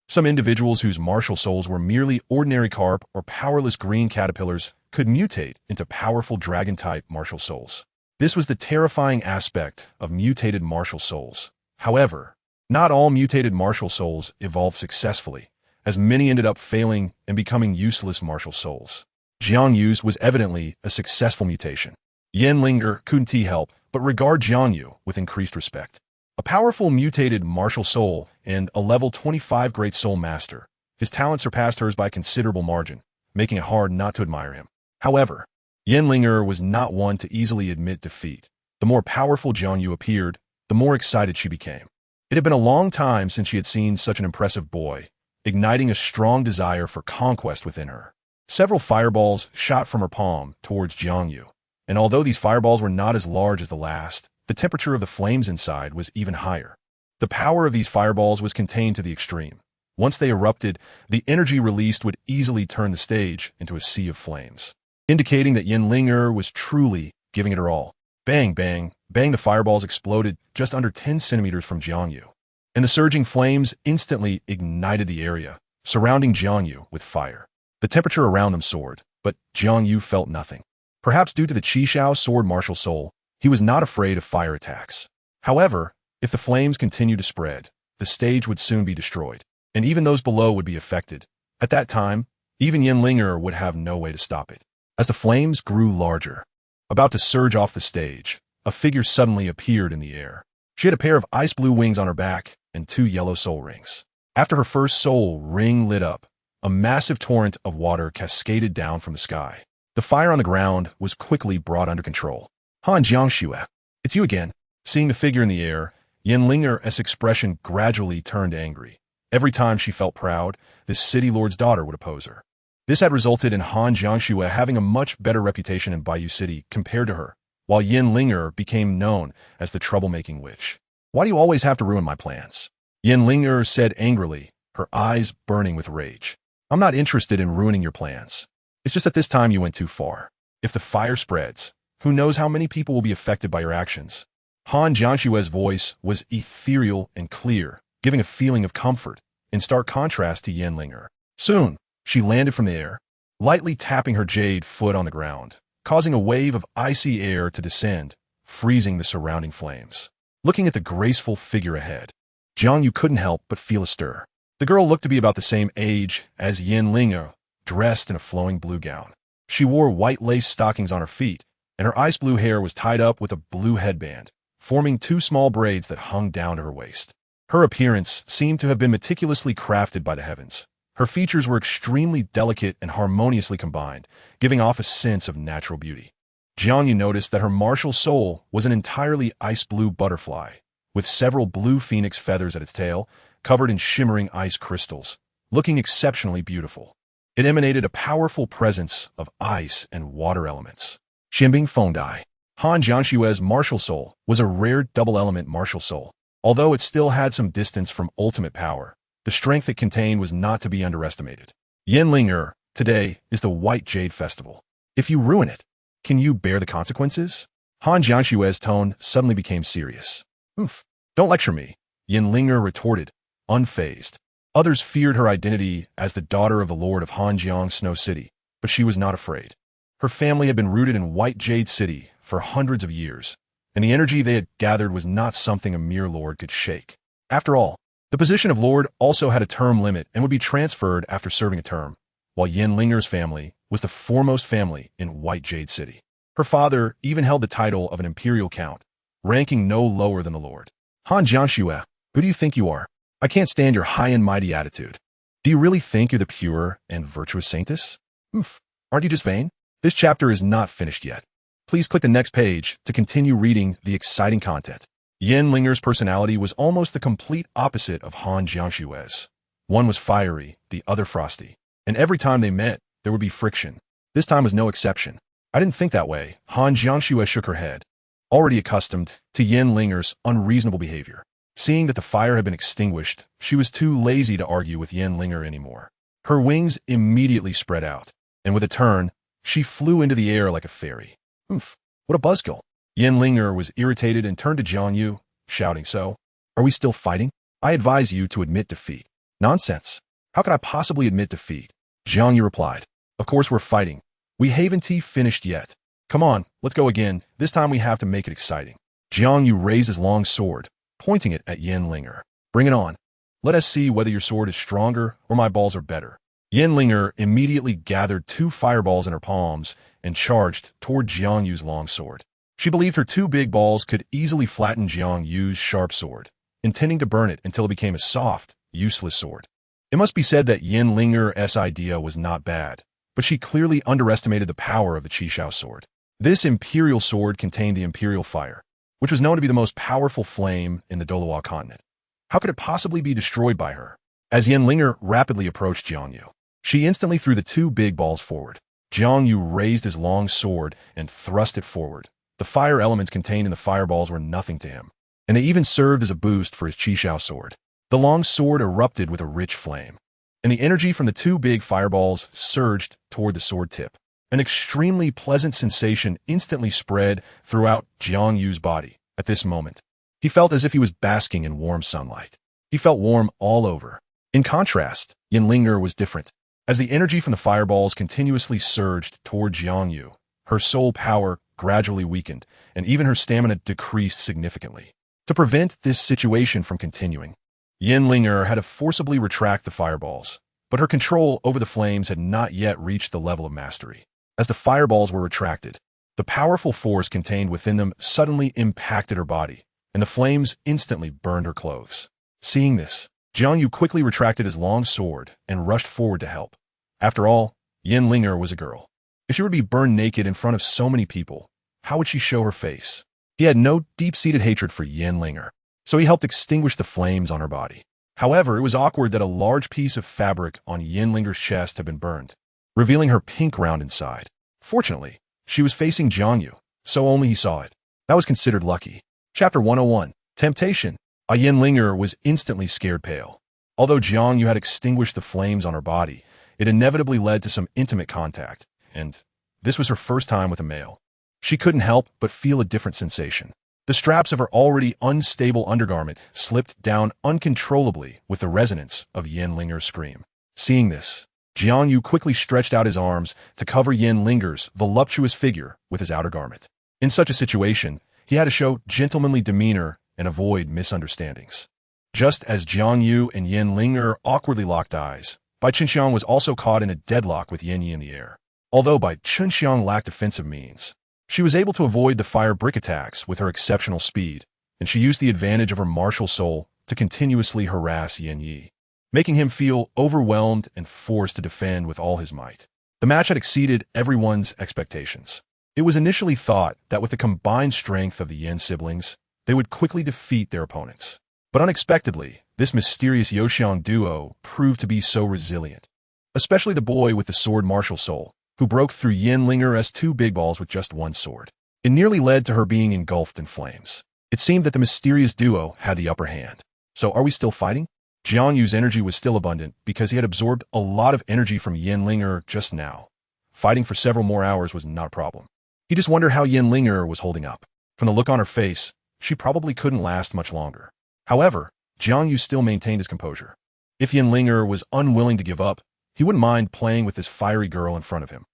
Some individuals whose martial souls were merely ordinary carp or powerless green caterpillars could mutate into powerful dragon-type martial souls. This was the terrifying aspect of mutated martial souls. However, not all mutated martial souls evolved successfully, as many ended up failing and becoming useless martial souls. JiangYu's was evidently a successful mutation. Jinlinger couldn't help but regard JiangYu with increased respect. A powerful mutated martial soul and a level 25 great soul master, his talent surpassed hers by a considerable margin, making it hard not to admire him. However, Jinlinger was not one to easily admit defeat. The more powerful Jiang Yu appeared, the more excited she became. It had been a long time since she had seen such an impressive boy, igniting a strong desire for conquest within her. Several fireballs shot from her palm towards Jiang Yu, and although these fireballs were not as large as the last, the temperature of the flames inside was even higher. The power of these fireballs was contained to the extreme. Once they erupted, the energy released would easily turn the stage into a sea of flames, indicating that Yanlinger was truly giving it her all. Bang, bang, bang, the fireballs exploded just under 10 centimeters from Jiang Yu, and the surging flames instantly ignited the area, surrounding Jiang Yu with fire. The temperature around them soared, but Jiang Yu felt nothing. Perhaps due to the Chixiao Sword martial soul, he was not afraid of fire attacks. However, if the flames continued to spread, the stage would soon be destroyed, and even those below would be affected. At that time, even Yanlinger would have no way to stop it. As the flames grew larger, about to surge off the stage, a figure suddenly appeared in the air. She had a pair of ice blue wings on her back and 2 yellow soul rings. After her first soul ring lit up, a massive torrent of water cascaded down from the sky. The fire on the ground was quickly brought under control. Han Jiangxue, it's you again. Seeing the figure in the air, Yanlinger's expression gradually turned angry. Every time she felt proud, this city lord's daughter would oppose her. This had resulted in Han Jiangxue having a much better reputation in Baiyu City compared to her, while Yanlinger became known as the troublemaking witch. Why do you always have to ruin my plans? Yanlinger said angrily, her eyes burning with rage. I'm not interested in ruining your plans. It's just that this time you went too far. If the fire spreads, who knows how many people will be affected by your actions? Han Jiangxue's voice was ethereal and clear, giving a feeling of comfort, in stark contrast to Yanlinger. Soon, she landed from the air, lightly tapping her jade foot on the ground, causing a wave of icy air to descend, freezing the surrounding flames. Looking at the graceful figure ahead, Jiang Yu couldn't help but feel a stir. The girl looked to be about the same age as Yanlinger, dressed in a flowing blue gown. She wore white lace stockings on her feet, and her ice blue hair was tied up with a blue headband, forming 2 small braids that hung down to her waist. Her appearance seemed to have been meticulously crafted by the heavens. Her features were extremely delicate and harmoniously combined, giving off a sense of natural beauty. Jiang Yu noticed that her martial soul was an entirely ice blue butterfly, with several blue phoenix feathers at its tail, covered in shimmering ice crystals, looking exceptionally beautiful. It emanated a powerful presence of ice and water elements. Xianbing Fengdai. Han Jiangxue's martial soul was a rare double-element martial soul. Although it still had some distance from ultimate power, the strength it contained was not to be underestimated. Yanlinger, today is the White Jade Festival. If you ruin it, can you bear the consequences? Han Jiangxue's tone suddenly became serious. Oof, don't lecture me, Yanlinger retorted, unfazed. Others feared her identity as the daughter of the Lord of Hanjiang Snow City, but she was not afraid. Her family had been rooted in White Jade City for hundreds of years, and the energy they had gathered was not something a mere lord could shake. After all, the position of lord also had a term limit and would be transferred after serving a term, while Yanlinger's family was the foremost family in White Jade City. Her father even held the title of an imperial count, ranking no lower than the lord. Han Jiangxue, who do you think you are? I can't stand your high and mighty attitude. Do you really think you're the pure and virtuous saintess? Oof, aren't you just vain? This chapter is not finished yet. Please click the next page to continue reading the exciting content. Yanlinger's personality was almost the complete opposite of Han Jiangxue's. One was fiery, the other frosty, and every time they met, there would be friction. This time was no exception. I didn't think that way. Han Jiangxue shook her head, already accustomed to Yanlinger's unreasonable behavior. Seeing that the fire had been extinguished, she was too lazy to argue with Yanlinger anymore. Her wings immediately spread out, and with a turn, she flew into the air like a fairy. Oof, what a buzzkill. Yanlinger was irritated and turned to Jiang Yu, shouting, So, are we still fighting? I advise you to admit defeat. Nonsense. How could I possibly admit defeat? Jiang Yu replied, Of course we're fighting. We haven't finished yet. Come on, let's go again. This time we have to make it exciting. Jiang Yu raised his long sword, pointing it at Yanlinger. Bring it on. Let us see whether your sword is stronger or my balls are better. Yanlinger immediately gathered 2 fireballs in her palms and charged toward Jiang Yu's long sword. She believed her 2 big balls could easily flatten Jiang Yu's sharp sword, intending to burn it until it became a soft, useless sword. It must be said that Yanlinger's idea was not bad, but she clearly underestimated the power of the Chixiao Sword. This imperial sword contained the imperial fire, which was known to be the most powerful flame in the Douluo Continent. How could it possibly be destroyed by her? As Yanlinger rapidly approached Jiang Yu, she instantly threw the two big balls forward. Jiang Yu raised his long sword and thrust it forward. The fire elements contained in the fireballs were nothing to him, and they even served as a boost for his Chixiao Sword. The long sword erupted with a rich flame, and the energy from the two big fireballs surged toward the sword tip. An extremely pleasant sensation instantly spread throughout Jiang Yu's body at this moment. He felt as if he was basking in warm sunlight. He felt warm all over. In contrast, Yanlinger was different. As the energy from the fireballs continuously surged toward Jiang Yu, her soul power gradually weakened, and even her stamina decreased significantly. To prevent this situation from continuing, Yanlinger had to forcibly retract the fireballs, but her control over the flames had not yet reached the level of mastery. As the fireballs were retracted, the powerful force contained within them suddenly impacted her body, and the flames instantly burned her clothes. Seeing this, Jiang Yu quickly retracted his long sword and rushed forward to help. After all, Yanlinger was a girl. If she were to be burned naked in front of so many people, how would she show her face? He had no deep-seated hatred for Yanlinger, so he helped extinguish the flames on her body. However, it was awkward that a large piece of fabric on Yanlinger's chest had been burned, revealing her pink round inside. Fortunately, she was facing Jiang Yu, so only he saw it. That was considered lucky. Chapter 101, Temptation. Yanlinger was instantly scared pale. Although Jiang Yu had extinguished the flames on her body, it inevitably led to some intimate contact, and this was her first time with a male. She couldn't help but feel a different sensation. The straps of her already unstable undergarment slipped down uncontrollably with the resonance of Yanlinger's scream. Seeing this, Jiang Yu quickly stretched out his arms to cover Yanlinger's voluptuous figure with his outer garment. In such a situation, he had to show gentlemanly demeanor and avoid misunderstandings. Just as Jiang Yu and Yanlinger awkwardly locked eyes, Bai Chenxiang was also caught in a deadlock with Yan Yi in the air. Although Bai Chenxiang lacked offensive means, she was able to avoid the fire brick attacks with her exceptional speed, and she used the advantage of her martial soul to continuously harass Yan Yi, making him feel overwhelmed and forced to defend with all his might. The match had exceeded everyone's expectations. It was initially thought that with the combined strength of the Yan siblings, they would quickly defeat their opponents. But unexpectedly, this mysterious Youxiang duo proved to be so resilient, especially the boy with the sword martial soul, who broke through Yanlinger's two big balls with just one sword. It nearly led to her being engulfed in flames. It seemed that the mysterious duo had the upper hand. So are we still fighting? Jiang Yu's energy was still abundant because he had absorbed a lot of energy from Yanlinger just now. Fighting for several more hours was not a problem. He just wondered how Yanlinger was holding up. From the look on her face, she probably couldn't last much longer. However, Jiang Yu still maintained his composure. If Yanlinger was unwilling to give up, he wouldn't mind playing with this fiery girl in front of him.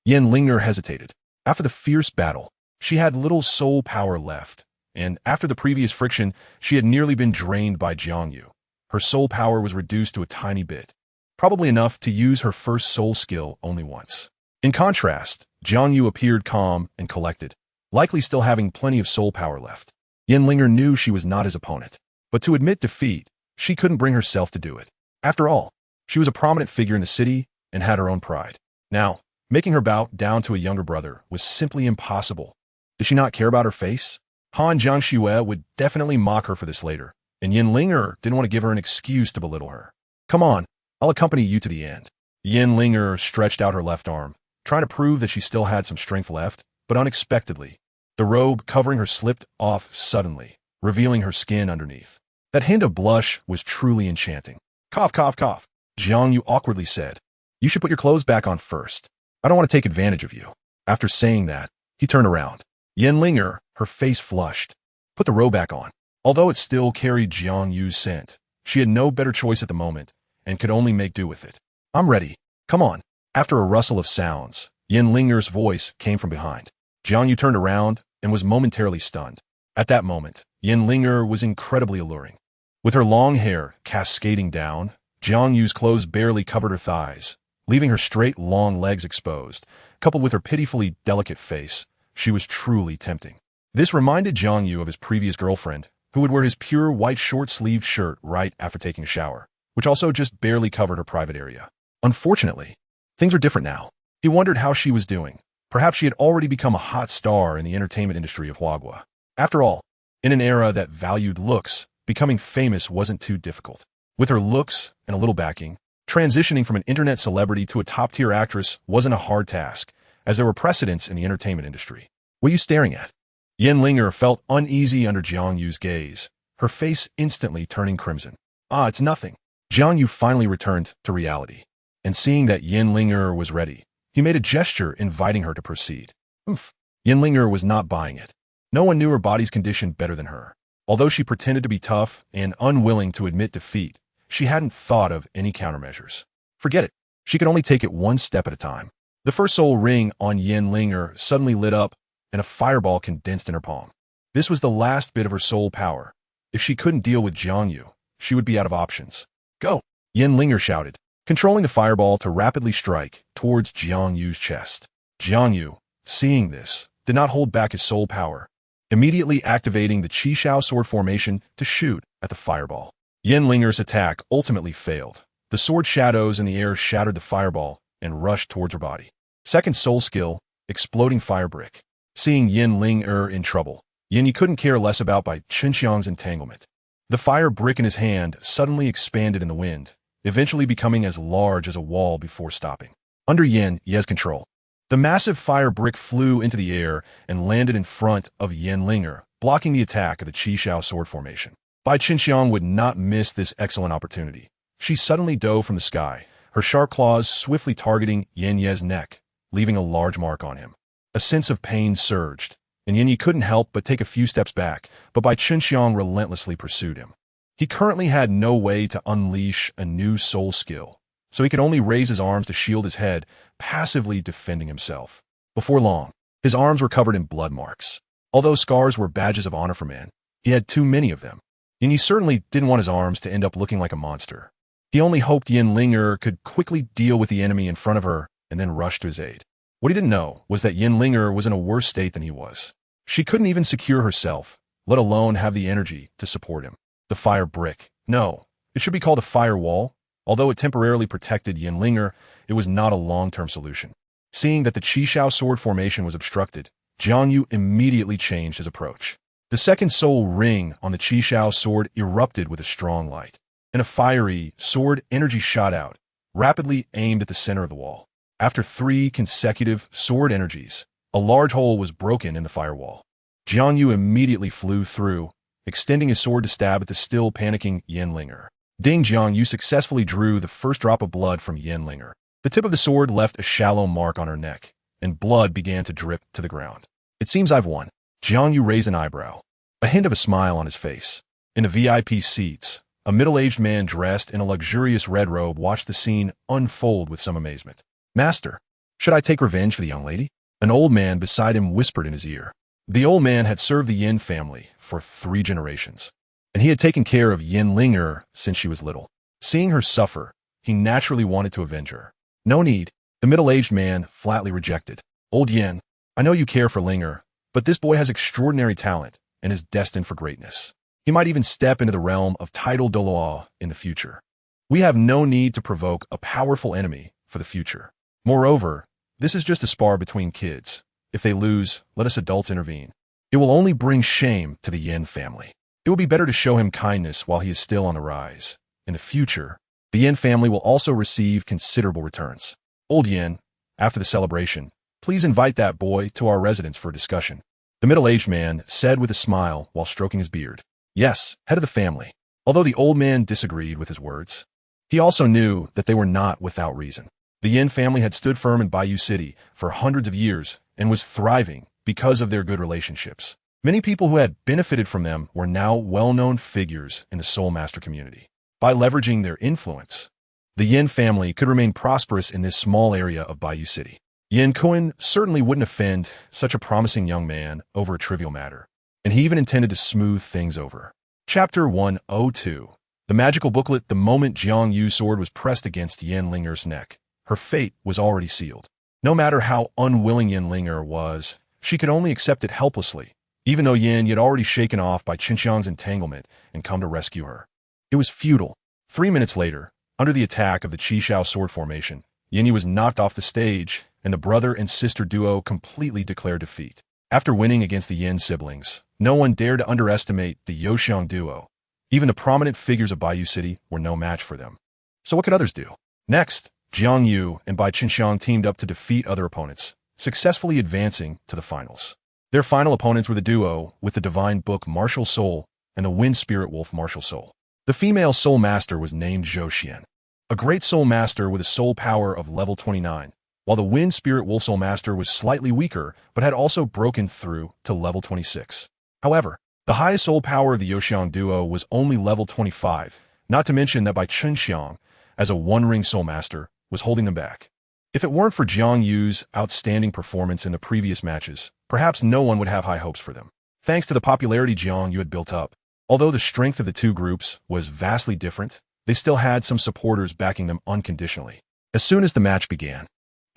Yanlinger hesitated. After the fierce battle, she had little soul power left, and after the previous friction, she had nearly been drained by Jiang Yu. Her soul power was reduced to a tiny bit, probably enough to use her first soul skill only once. In contrast, Jiang Yu appeared calm and collected, likely still having plenty of soul power left. Yanlinger knew she was not his opponent, but to admit defeat, she couldn't bring herself to do it. After all, she was a prominent figure in the city and had her own pride. Now, making her bow down to a younger brother was simply impossible. Did she not care about her face? Han Jiangxue would definitely mock her for this later, and Yanlinger didn't want to give her an excuse to belittle her. Come on, I'll accompany you to the end. Yanlinger stretched out her left arm, trying to prove that she still had some strength left, but unexpectedly, the robe covering her slipped off suddenly, revealing her skin underneath. That hint of blush was truly enchanting. Cough, cough, cough. Jiang Yu awkwardly said, "You should put your clothes back on first. I don't want to take advantage of you." After saying that, he turned around. Yanlinger, her face flushed, put the robe back on. Although it still carried Jiang Yu's scent, she had no better choice at the moment and could only make do with it. "I'm ready. Come on." After a rustle of sounds, Yanlinger's voice came from behind. Jiang Yu turned around and was momentarily stunned. At that moment, Yanlinger was incredibly alluring. With her long hair cascading down, Jiang Yu's clothes barely covered her thighs, leaving her straight, long legs exposed. Coupled with her pitifully delicate face, she was truly tempting. This reminded Jiang Yu of his previous girlfriend, who would wear his pure white short-sleeved shirt right after taking a shower, which also just barely covered her private area. Unfortunately, things were different now. He wondered how she was doing. Perhaps she had already become a hot star in the entertainment industry of Huagua. After all, in an era that valued looks, becoming famous wasn't too difficult. With her looks and a little backing, transitioning from an internet celebrity to a top-tier actress wasn't a hard task, as there were precedents in the entertainment industry. What are you staring at? Linger felt uneasy under Jiang Yu's gaze, her face instantly turning crimson. Ah, it's nothing. Jiang Yu finally returned to reality, and seeing that Linger was ready, he made a gesture inviting her to proceed. Linger was not buying it. No one knew her body's condition better than her. Although she pretended to be tough and unwilling to admit defeat, she hadn't thought of any countermeasures. Forget it. She could only take it one step at a time. The first soul ring on Linger suddenly lit up, and a fireball condensed in her palm. This was the last bit of her soul power. If she couldn't deal with Jiang Yu, she would be out of options. Go! Linger shouted, controlling the fireball to rapidly strike towards Jiang Yu's chest. Jiang Yu, seeing this, did not hold back his soul power, immediately activating the Chixiao Sword formation to shoot at the fireball. Linger's attack ultimately failed. The sword shadows in the air shattered the fireball and rushed towards her body. Second soul skill, exploding fire brick. Seeing Linger in trouble, Yu couldn't care less about by Chixiang's entanglement. The fire brick in his hand suddenly expanded in the wind, eventually becoming as large as a wall before stopping. Under Ye's control, the massive fire brick flew into the air and landed in front of Linger, blocking the attack of the Chixiao Sword formation. Bai Chixiang would not miss this excellent opportunity. She suddenly dove from the sky, her sharp claws swiftly targeting Ye's neck, leaving a large mark on him. A sense of pain surged, and Yin couldn't help but take a few steps back, but Bai Chixiang relentlessly pursued him. He currently had no way to unleash a new soul skill, so he could only raise his arms to shield his head, passively defending himself. Before long, his arms were covered in blood marks. Although scars were badges of honor for man, he had too many of them. Yin certainly didn't want his arms to end up looking like a monster. He only hoped Linger could quickly deal with the enemy in front of her and then rush to his aid. What he didn't know was that Linger was in a worse state than he was. She couldn't even secure herself, let alone have the energy to support him. The fire brick. No, it should be called a firewall. Although it temporarily protected Linger, it was not a long-term solution. Seeing that the Chixiao Sword formation was obstructed, Jiang Yu immediately changed his approach. The second soul ring on the Chixiao Sword erupted with a strong light, and a fiery sword energy shot out, rapidly aimed at the center of the wall. After 3 consecutive sword energies, a large hole was broken in the firewall. Jiang Yu immediately flew through, extending his sword to stab at the still panicking Linger. Jiang Yu successfully drew the first drop of blood from Linger. The tip of the sword left a shallow mark on her neck, and blood began to drip to the ground. It seems I've won. Jiang Yu raised an eyebrow, a hint of a smile on his face. In the VIP seats, a middle-aged man dressed in a luxurious red robe watched the scene unfold with some amazement. Master, should I take revenge for the young lady? An old man beside him whispered in his ear. The old man had served the Yin family for 3 generations, and he had taken care of Linger since she was little. Seeing her suffer, he naturally wanted to avenge her. No need, the middle-aged man flatly rejected. Old Yin, I know you care for Linger, but this boy has extraordinary talent and is destined for greatness. He might even step into the realm of title Douluo in the future. We have no need to provoke a powerful enemy for the future. Moreover, this is just a spar between kids. If they lose, let us adults intervene. It will only bring shame to the Yin family. It will be better to show him kindness while he is still on the rise. In the future, the Yin family will also receive considerable returns. Old Yin, after the celebration, please invite that boy to our residence for a discussion. The middle-aged man said with a smile while stroking his beard. Yes, head of the family. Although the old man disagreed with his words, he also knew that they were not without reason. The Yin family had stood firm in Bayou City for hundreds of years and was thriving because of their good relationships. Many people who had benefited from them were now well-known figures in the Soul Master community. By leveraging their influence, the Yin family could remain prosperous in this small area of Bayou City. Yin Kuan certainly wouldn't offend such a promising young man over a trivial matter, and he even intended to smooth things over. Chapter 102. The magical booklet. The moment Jiang Yu's sword was pressed against Linger's neck, her fate was already sealed. No matter how unwilling Linger was, she could only accept it helplessly, even though Yin had already shaken off by Chixiang's entanglement and come to rescue her. It was futile. 3 minutes later, under the attack of the Chixiao Sword formation, Yin was knocked off the stage, and the brother and sister duo completely declared defeat. After winning against the Yin siblings, No one dared to underestimate the Youxiang duo. Even the prominent figures of Baiyu City were no match for them. So what could others do? Next, Jiang Yu and Bai Qinxiang teamed up to defeat other opponents, successfully advancing to the finals. Their final opponents were the duo with the Divine Book Martial Soul and the Wind Spirit Wolf Martial Soul. The female Soul Master was named Zhou Xian, a great Soul Master with a soul power of level 29, while the Wind Spirit Wolf Soul Master was slightly weaker but had also broken through to level 26. However, the highest soul power of the Youxiang duo was only level 25, not to mention that Bai Qinxiang, as a one-ring Soul Master, was holding them back. If it weren't for Jiang Yu's outstanding performance in the previous matches, perhaps no one would have high hopes for them. Thanks to the popularity Jiang Yu had built up, although the strength of the two groups was vastly different, they still had some supporters backing them unconditionally. As soon as the match began,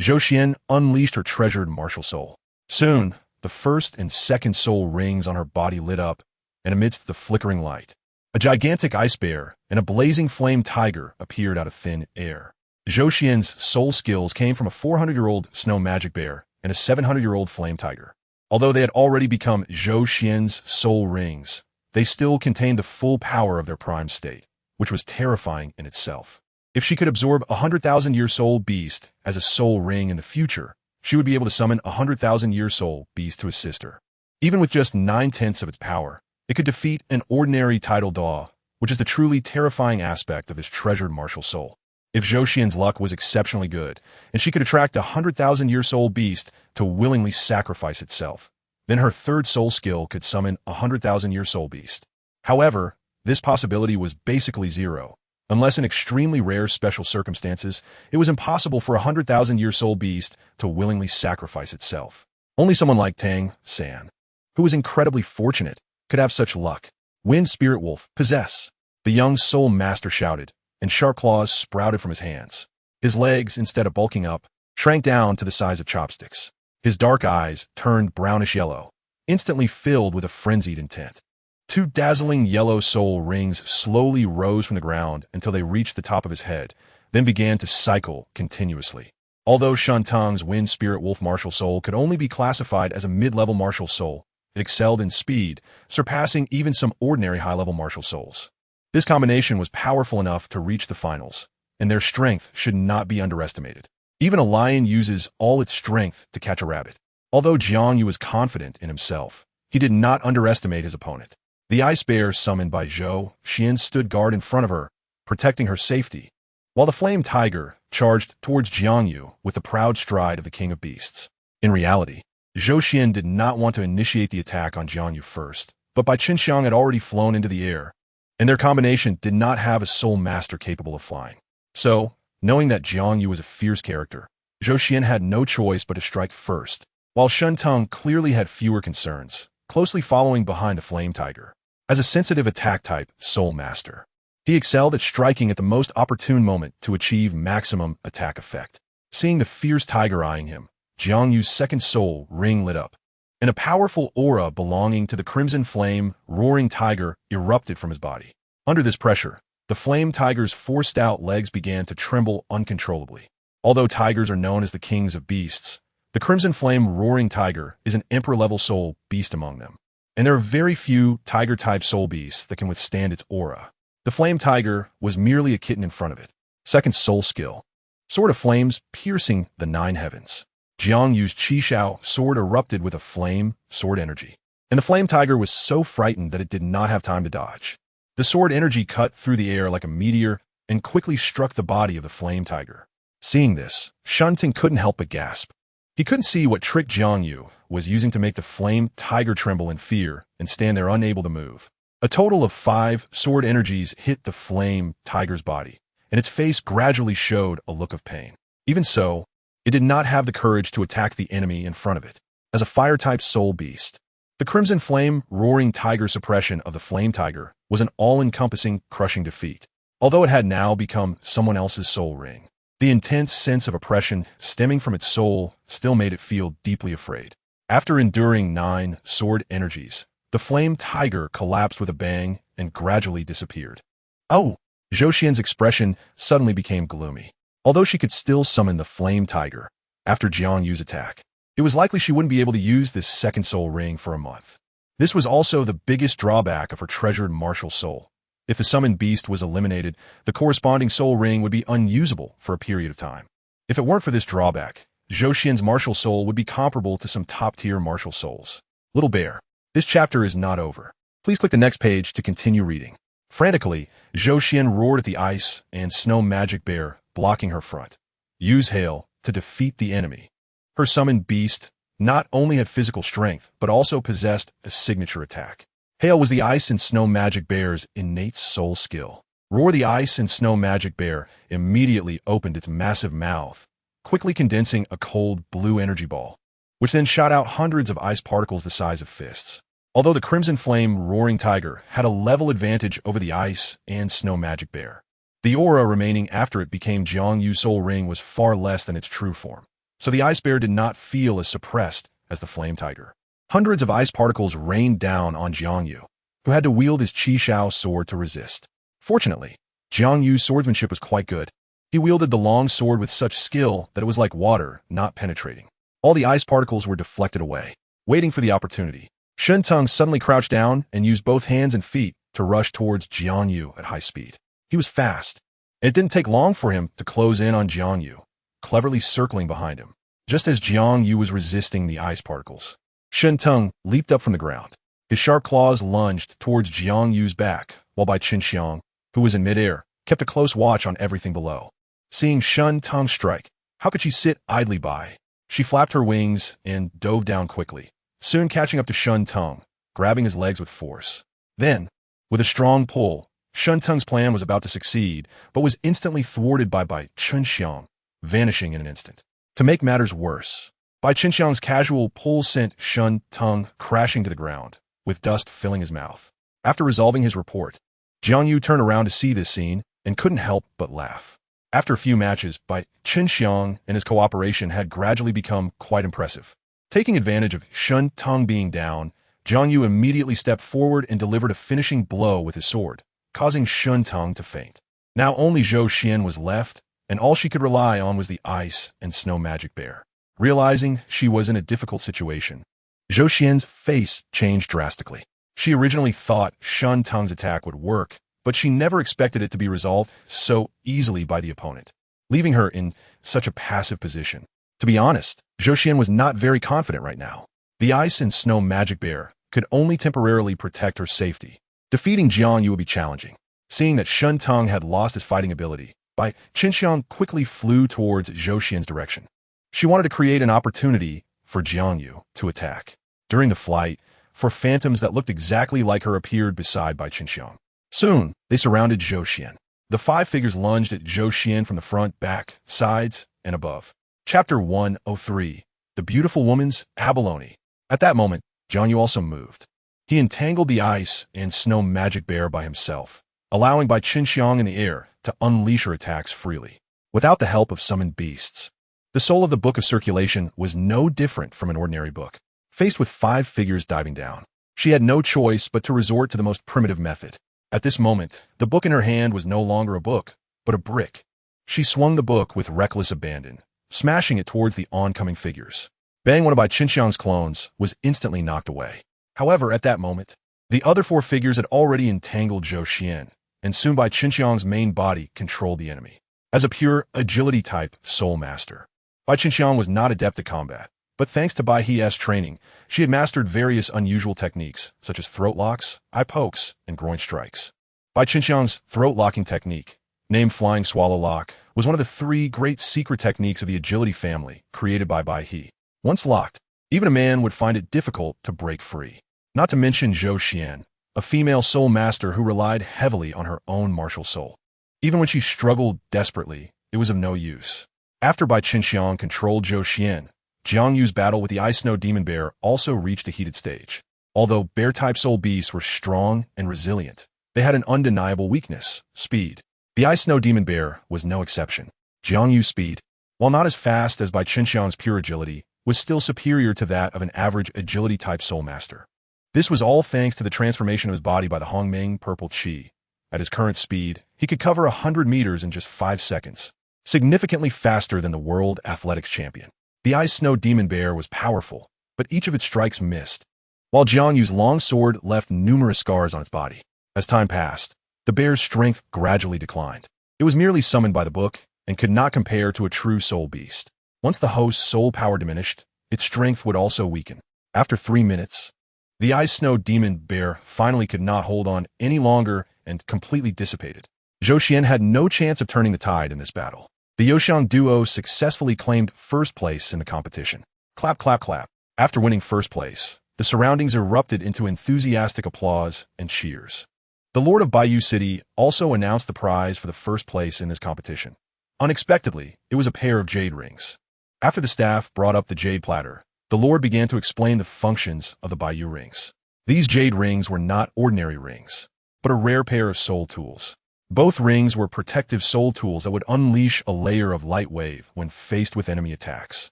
Zhou Xian unleashed her treasured martial soul. Soon, the first and second soul rings on her body lit up, and amidst the flickering light, a gigantic ice bear and a blazing flame tiger appeared out of thin air. Zhou Xian's soul skills came from a 400-year-old snow magic bear and a 700-year-old flame tiger. Although they had already become Zhou Xian's soul rings, they still contained the full power of their prime state, which was terrifying in itself. If she could absorb a 100,000-year soul beast as a soul ring in the future, she would be able to summon a 100,000-year soul beast to assist her. Even with just 9/10 of its power, it could defeat an ordinary tidal daw, which is the truly terrifying aspect of his treasured martial soul. If Zhou Xian's luck was exceptionally good, and she could attract a 100,000-year soul beast to willingly sacrifice itself, then her third soul skill could summon a 100,000-year soul beast. However, this possibility was basically zero. Unless in extremely rare special circumstances, it was impossible for a 100,000-year soul beast to willingly sacrifice itself. Only someone like Tang San, who was incredibly fortunate, could have such luck. Wind Spirit Wolf, possess! The young soul master shouted, and sharp claws sprouted from his hands. His legs, instead of bulking up, shrank down to the size of chopsticks. His dark eyes turned brownish yellow, instantly filled with a frenzied intent. Two dazzling yellow soul rings slowly rose from the ground until they reached the top of his head, then began to cycle continuously. Although Shantang's Wind Spirit Wolf Martial Soul could only be classified as a mid-level martial soul, it excelled in speed, surpassing even some ordinary high-level martial souls. This combination was powerful enough to reach the finals, and their strength should not be underestimated. Even a lion uses all its strength to catch a rabbit. Although JiangYu was confident in himself, he did not underestimate his opponent. The ice bear summoned by Zhou Xian stood guard in front of her, protecting her safety, while the flame tiger charged towards JiangYu with the proud stride of the king of beasts. In reality, Zhou Xian did not want to initiate the attack on JiangYu first, but Bai Qinxiang had already flown into the air, and their combination did not have a soul master capable of flying. So, knowing that JiangYu was a fierce character, Zhou Xian had no choice but to strike first, while Shentang clearly had fewer concerns, closely following behind the flame tiger. As a sensitive attack type soul master, he excelled at striking at the most opportune moment to achieve maximum attack effect. Seeing the fierce tiger eyeing him, JiangYu's second soul ring lit up, and a powerful aura belonging to the crimson flame roaring tiger erupted from his body. Under this pressure, the flame tiger's four stout legs began to tremble uncontrollably. Although tigers are known as the kings of beasts, the crimson flame roaring tiger is an emperor-level soul beast among them, and there are very few tiger-type soul beasts that can withstand its aura. The flame tiger was merely a kitten in front of it. Second soul skill, Sword of Flames piercing the nine heavens. JiangYu's Chixiao Sword erupted with a flame sword energy, and the flame tiger was so frightened that it did not have time to dodge. The sword energy cut through the air like a meteor and quickly struck the body of the flame tiger. Seeing this, Shunting couldn't help but gasp. He couldn't see what trick JiangYu was using to make the flame tiger tremble in fear and stand there unable to move. A total of 5 sword energies hit the flame tiger's body, and its face gradually showed a look of pain. Even so, it did not have the courage to attack the enemy in front of it. As a fire-type soul beast, the crimson flame roaring tiger suppression of the flame tiger was an all-encompassing, crushing defeat. Although it had now become someone else's soul ring, the intense sense of oppression stemming from its soul still made it feel deeply afraid. After enduring 9 sword energies, the flame tiger collapsed with a bang and gradually disappeared. Oh! Zhou Xian's expression suddenly became gloomy. Although she could still summon the flame tiger after JiangYu's attack, it was likely she wouldn't be able to use this second soul ring for a month. This was also the biggest drawback of her treasured martial soul. If the summoned beast was eliminated, the corresponding soul ring would be unusable for a period of time. If it weren't for this drawback, Zhou Xian's martial soul would be comparable to some top-tier martial souls. Little Bear. This chapter is not over. Please click the next page to continue reading. Frantically, Zhou Xian roared at the ice and snow magic bear, blocking her front. Use hail to defeat the enemy. Her summoned beast not only had physical strength, but also possessed a signature attack. Hail was the ice and snow magic bear's innate soul skill. Roar the ice and snow magic bear immediately opened its massive mouth, quickly condensing a cold blue energy ball, which then shot out hundreds of ice particles the size of fists. Although the Crimson Flame Roaring Tiger had a level advantage over the ice and snow magic bear, the aura remaining after it became JiangYu Soul Ring was far less than its true form, so the ice bear did not feel as suppressed as the Flame Tiger. Hundreds of ice particles rained down on Jiang Yu, who had to wield his Chixiao Sword to resist. Fortunately, Jiang Yu's swordsmanship was quite good. He wielded the long sword with such skill that it was like water, not penetrating. All the ice particles were deflected away. Waiting for the opportunity, Shen Teng suddenly crouched down and used both hands and feet to rush towards Jiang Yu at high speed. He was fast. It didn't take long for him to close in on Jiang Yu, cleverly circling behind him. Just as Jiang Yu was resisting the ice particles, Shen Teng leaped up from the ground. His sharp claws lunged towards Jiang Yu's back, while Bai Qinxiang, who was in midair, kept a close watch on everything below. Seeing Shen Teng strike, how could she sit idly by? She flapped her wings and dove down quickly, soon catching up to Shen Teng, grabbing his legs with force. Then, with a strong pull, Shen Teng's plan was about to succeed, but was instantly thwarted by Bai Qinxiang, vanishing in an instant. To make matters worse, Bai Qinxiang's casual pull sent Shen Teng crashing to the ground, with dust filling his mouth. After resolving his report, Jiang Yu turned around to see this scene and couldn't help but laugh. After a few matches, Bai Qinxiang and his cooperation had gradually become quite impressive. Taking advantage of Shen Teng being down, Jiang Yu immediately stepped forward and delivered a finishing blow with his sword, causing Shen Teng to faint. Now only Zhou Xian was left, and all she could rely on was the ice and snow magic bear. Realizing she was in a difficult situation, Zhou Xian's face changed drastically. She originally thought Shen Teng's attack would work, but she never expected it to be resolved so easily by the opponent, leaving her in such a passive position. To be honest, Zhou Xian was not very confident right now. The ice and snow magic bear could only temporarily protect her safety. Defeating Jiang Yu would be challenging. Seeing that Shen Teng had lost his fighting ability, Bai Qinxiang quickly flew towards Zhou Xian's direction. She wanted to create an opportunity for Jiang Yu to attack. During the flight, four phantoms that looked exactly like her appeared beside Bai Qinxiang. Soon, they surrounded Zhou Xian. The five figures lunged at Zhou Xian from the front, back, sides, and above. Chapter 103. The Beautiful Woman's Abalone. At that moment, Jiang Yu also moved. He entangled the ice and snow magic bear by himself, allowing Bai Qinxiang in the air to unleash her attacks freely, without the help of summoned beasts. The soul of the Book of Circulation was no different from an ordinary book. Faced with five figures diving down, she had no choice but to resort to the most primitive method. At this moment, the book in her hand was no longer a book, but a brick. She swung the book with reckless abandon, smashing it towards the oncoming figures. Bang, one of Bai Qinxiang's clones was instantly knocked away. However, at that moment, the other four figures had already entangled Zhou Xian, and soon Bai Qinxiang's main body controlled the enemy. As a pure agility-type soul master, Bai Qinxiang was not adept at combat, but thanks to Bai He's training, she had mastered various unusual techniques, such as throat locks, eye pokes, and groin strikes. Bai Qinxiang's throat-locking technique, named Flying Swallow Lock, was one of the three great secret techniques of the agility family created by Bai He. Once locked, even a man would find it difficult to break free. Not to mention Zhou Xian, a female soul master who relied heavily on her own martial soul. Even when she struggled desperately, it was of no use. After Bai Qinxiang controlled Zhou Xian, Jiang Yu's battle with the Ice Snow Demon Bear also reached a heated stage. Although bear-type soul beasts were strong and resilient, they had an undeniable weakness: speed. The Ice Snow Demon Bear was no exception. Jiang Yu's speed, while not as fast as Bai Qinxiang's pure agility, was still superior to that of an average agility-type soul master. This was all thanks to the transformation of his body by the Hongming Purple Qi. At his current speed, he could cover 100 meters in just 5 seconds, significantly faster than the world athletics champion. The Ice Snow Demon Bear was powerful, but each of its strikes missed. while Jiang Yu's long sword left numerous scars on its body. As time passed, the bear's strength gradually declined. It was merely summoned by the book and could not compare to a true soul beast. Once the host's soul power diminished, its strength would also weaken. After 3 minutes, the ice snow demon bear finally could not hold on any longer and completely dissipated. Zhou Xian had no chance of turning the tide in this battle. The Youxiang duo successfully claimed first place in the competition. Clap, clap, clap. After winning first place, the surroundings erupted into enthusiastic applause and cheers. The Lord of Baiyu City also announced the prize for the first place in this competition. Unexpectedly, it was a pair of jade rings. After the staff brought up the jade platter, the Lord began to explain the functions of the Baiyu rings. These jade rings were not ordinary rings, but a rare pair of soul tools. Both rings were protective soul tools that would unleash a layer of light wave when faced with enemy attacks,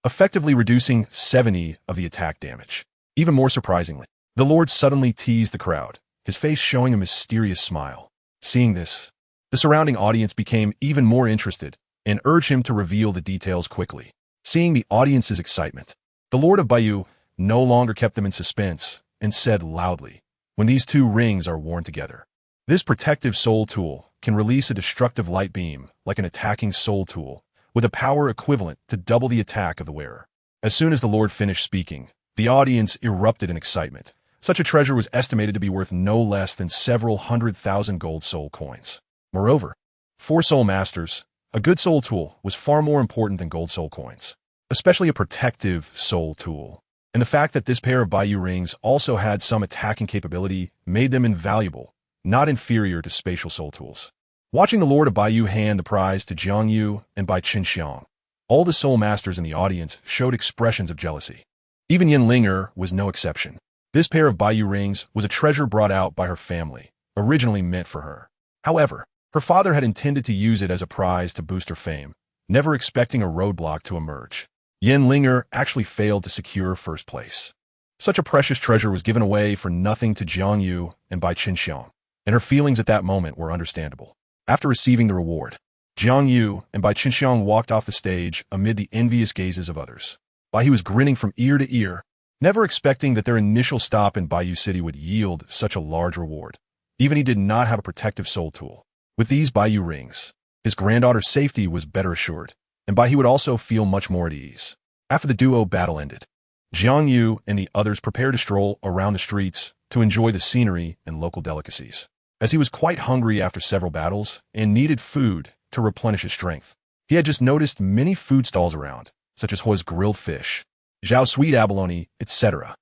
effectively reducing 70 of the attack damage. Even more surprisingly, the Lord suddenly teased the crowd, his face showing a mysterious smile. Seeing this, the surrounding audience became even more interested and urged him to reveal the details quickly. Seeing the audience's excitement, the Lord of Baiyu no longer kept them in suspense and said loudly, "When these two rings are worn together, this protective soul tool can release a destructive light beam like an attacking soul tool, with a power equivalent to double the attack of the wearer." As soon as the Lord finished speaking, the audience erupted in excitement. Such a treasure was estimated to be worth no less than several 100,000 gold soul coins. Moreover, for soul masters, a good soul tool was far more important than gold soul coins, especially a protective soul tool. And the fact that this pair of Baiyu rings also had some attacking capability made them invaluable, not inferior to spatial soul tools. Watching the Lord of Baiyu hand the prize to Jiang Yu and Bai Qinxiang, all the soul masters in the audience showed expressions of jealousy. Even Yin Linger was no exception. This pair of Baiyu rings was a treasure brought out by her family, originally meant for her. However, her father had intended to use it as a prize to boost her fame, never expecting a roadblock to emerge. Yin Linger actually failed to secure first place. Such a precious treasure was given away for nothing to Jiang Yu and Bai Qinxiang, and her feelings at that moment were understandable. After receiving the reward, Jiang Yu and Bai Qinxiang walked off the stage amid the envious gazes of others. Bai was grinning from ear to ear, never expecting that their initial stop in Baiyu City would yield such a large reward. Even he did not have a protective soul tool. With these Baiyu rings, his granddaughter's safety was better assured, and Bai would also feel much more at ease. After the duo battle ended, Jiang Yu and the others prepared to stroll around the streets to enjoy the scenery and local delicacies, as he was quite hungry after several battles and needed food to replenish his strength. He had just noticed many food stalls around, such as Hua's grilled fish, Zhao's sweet abalone, etc.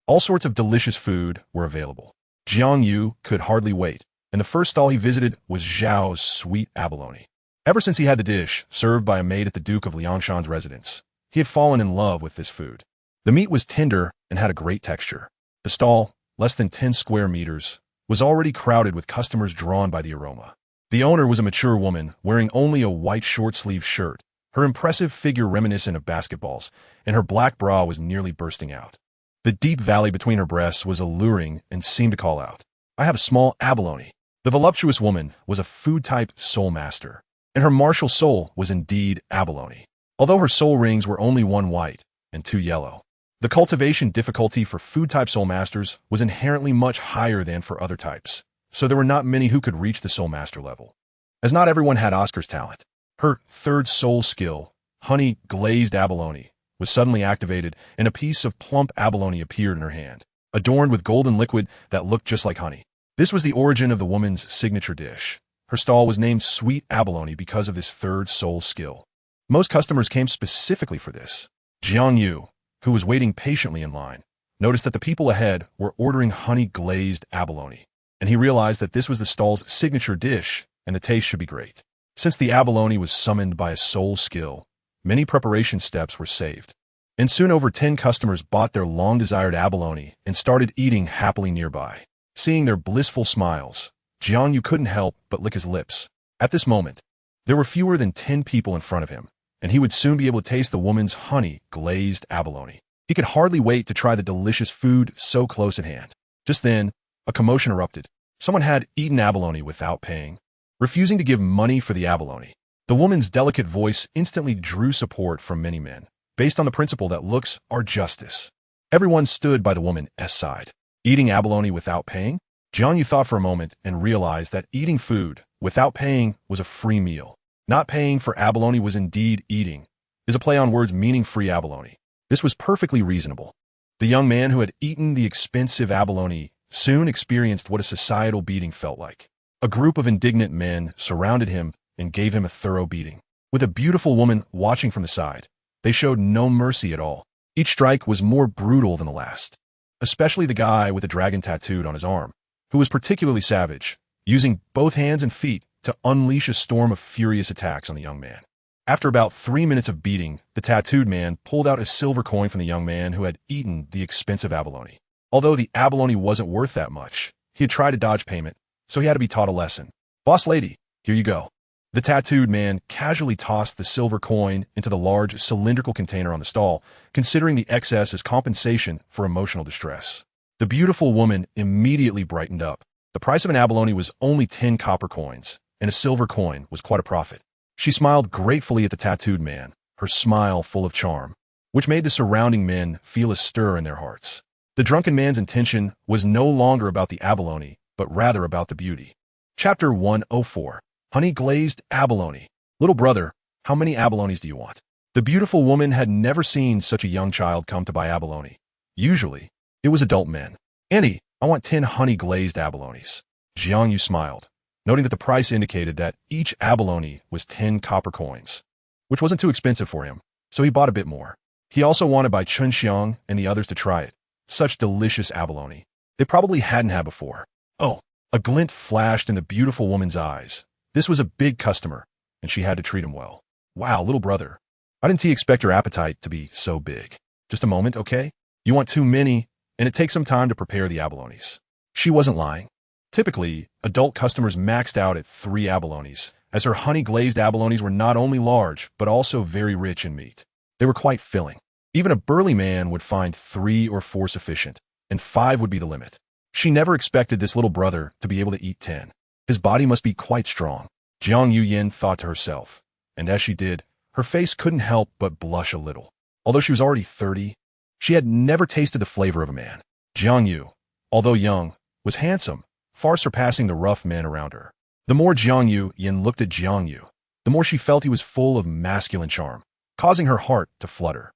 All sorts of delicious food were available. Jiang Yu could hardly wait, and the first stall he visited was Zhao's sweet abalone. Ever since he had the dish served by a maid at the Duke of Liangshan's residence, he had fallen in love with this food. The meat was tender and had a great texture. The stall, less than 10 square meters, was already crowded with customers drawn by the aroma. The owner was a mature woman wearing only a white short-sleeved shirt, her impressive figure reminiscent of basketballs, and her black bra was nearly bursting out. The deep valley between her breasts was alluring and seemed to call out, "I have a small abalone." The voluptuous woman was a food-type soul master, and her martial soul was indeed abalone, although her soul rings were only one white and two yellow. The cultivation difficulty for food-type soul masters was inherently much higher than for other types, so there were not many who could reach the soul master level, as not everyone had Oscar's talent. Her third soul skill, honey glazed abalone, was suddenly activated, and a piece of plump abalone appeared in her hand, adorned with golden liquid that looked just like honey. This was the origin of the woman's signature dish. Her stall was named Sweet Abalone because of this third soul skill. Most customers came specifically for this. Jiang Yu, who was waiting patiently in line, noticed that the people ahead were ordering honey glazed abalone, and he realized that this was the stall's signature dish and the taste should be great. Since the abalone was summoned by a soul skill, many preparation steps were saved, and soon over 10 customers bought their long-desired abalone and started eating happily nearby. Seeing their blissful smiles, Jiang Yu couldn't help but lick his lips. At this moment, there were fewer than 10 people in front of him, and he would soon be able to taste the woman's honey-glazed abalone. He could hardly wait to try the delicious food so close at hand. Just then, a commotion erupted. Someone had eaten abalone without paying, refusing to give money for the abalone. The woman's delicate voice instantly drew support from many men, based on the principle that looks are justice. Everyone stood by the woman's side. Eating abalone without paying? Jiang Yu thought for a moment and realized that eating food without paying was a free meal. Not paying for abalone was indeed eating, is a play on words meaning free abalone. This was perfectly reasonable. The young man who had eaten the expensive abalone soon experienced what a societal beating felt like. A group of indignant men surrounded him and gave him a thorough beating. With a beautiful woman watching from the side, they showed no mercy at all. Each strike was more brutal than the last, especially the guy with the dragon tattooed on his arm, who was particularly savage, using both hands and feet to unleash a storm of furious attacks on the young man. After about 3 minutes of beating, the tattooed man pulled out a silver coin from the young man who had eaten the expensive abalone. Although the abalone wasn't worth that much, he had tried to dodge payment, so he had to be taught a lesson. "Boss lady, here you go." The tattooed man casually tossed the silver coin into the large cylindrical container on the stall, considering the excess as compensation for emotional distress. The beautiful woman immediately brightened up. The price of an abalone was only 10 copper coins, and a silver coin was quite a profit. She smiled gratefully at the tattooed man, her smile full of charm, which made the surrounding men feel a stir in their hearts. The drunken man's intention was no longer about the abalone, but rather about the beauty. Chapter 104. Honey Glazed Abalone. "Little brother, how many abalones do you want?" The beautiful woman had never seen such a young child come to buy abalone. Usually, it was adult men. "Auntie, I want 10 honey glazed abalones." Jiang Yu smiled, noting that the price indicated that each abalone was 10 copper coins, which wasn't too expensive for him, so he bought a bit more. He also wanted by Chixiao and the others to try it. Such delicious abalone. They probably hadn't had before. Oh, a glint flashed in the beautiful woman's eyes. This was a big customer, and she had to treat him well. "Wow, little brother, I didn't expect your appetite to be so big. Just a moment, okay? You want too many, and it takes some time to prepare the abalones." She wasn't lying. Typically, adult customers maxed out at 3 abalones, as her honey-glazed abalones were not only large, but also very rich in meat. They were quite filling. Even a burly man would find 3 or 4 sufficient, and 5 would be the limit. She never expected this little brother to be able to eat 10. His body must be quite strong, Jiang Yu thought to herself, and as she did, her face couldn't help but blush a little. Although she was already 30, she had never tasted the flavor of a man. Jiang Yu, although young, was handsome, far surpassing the rough men around her. The more Jiang Yu looked at Jiang Yu, the more she felt he was full of masculine charm, causing her heart to flutter.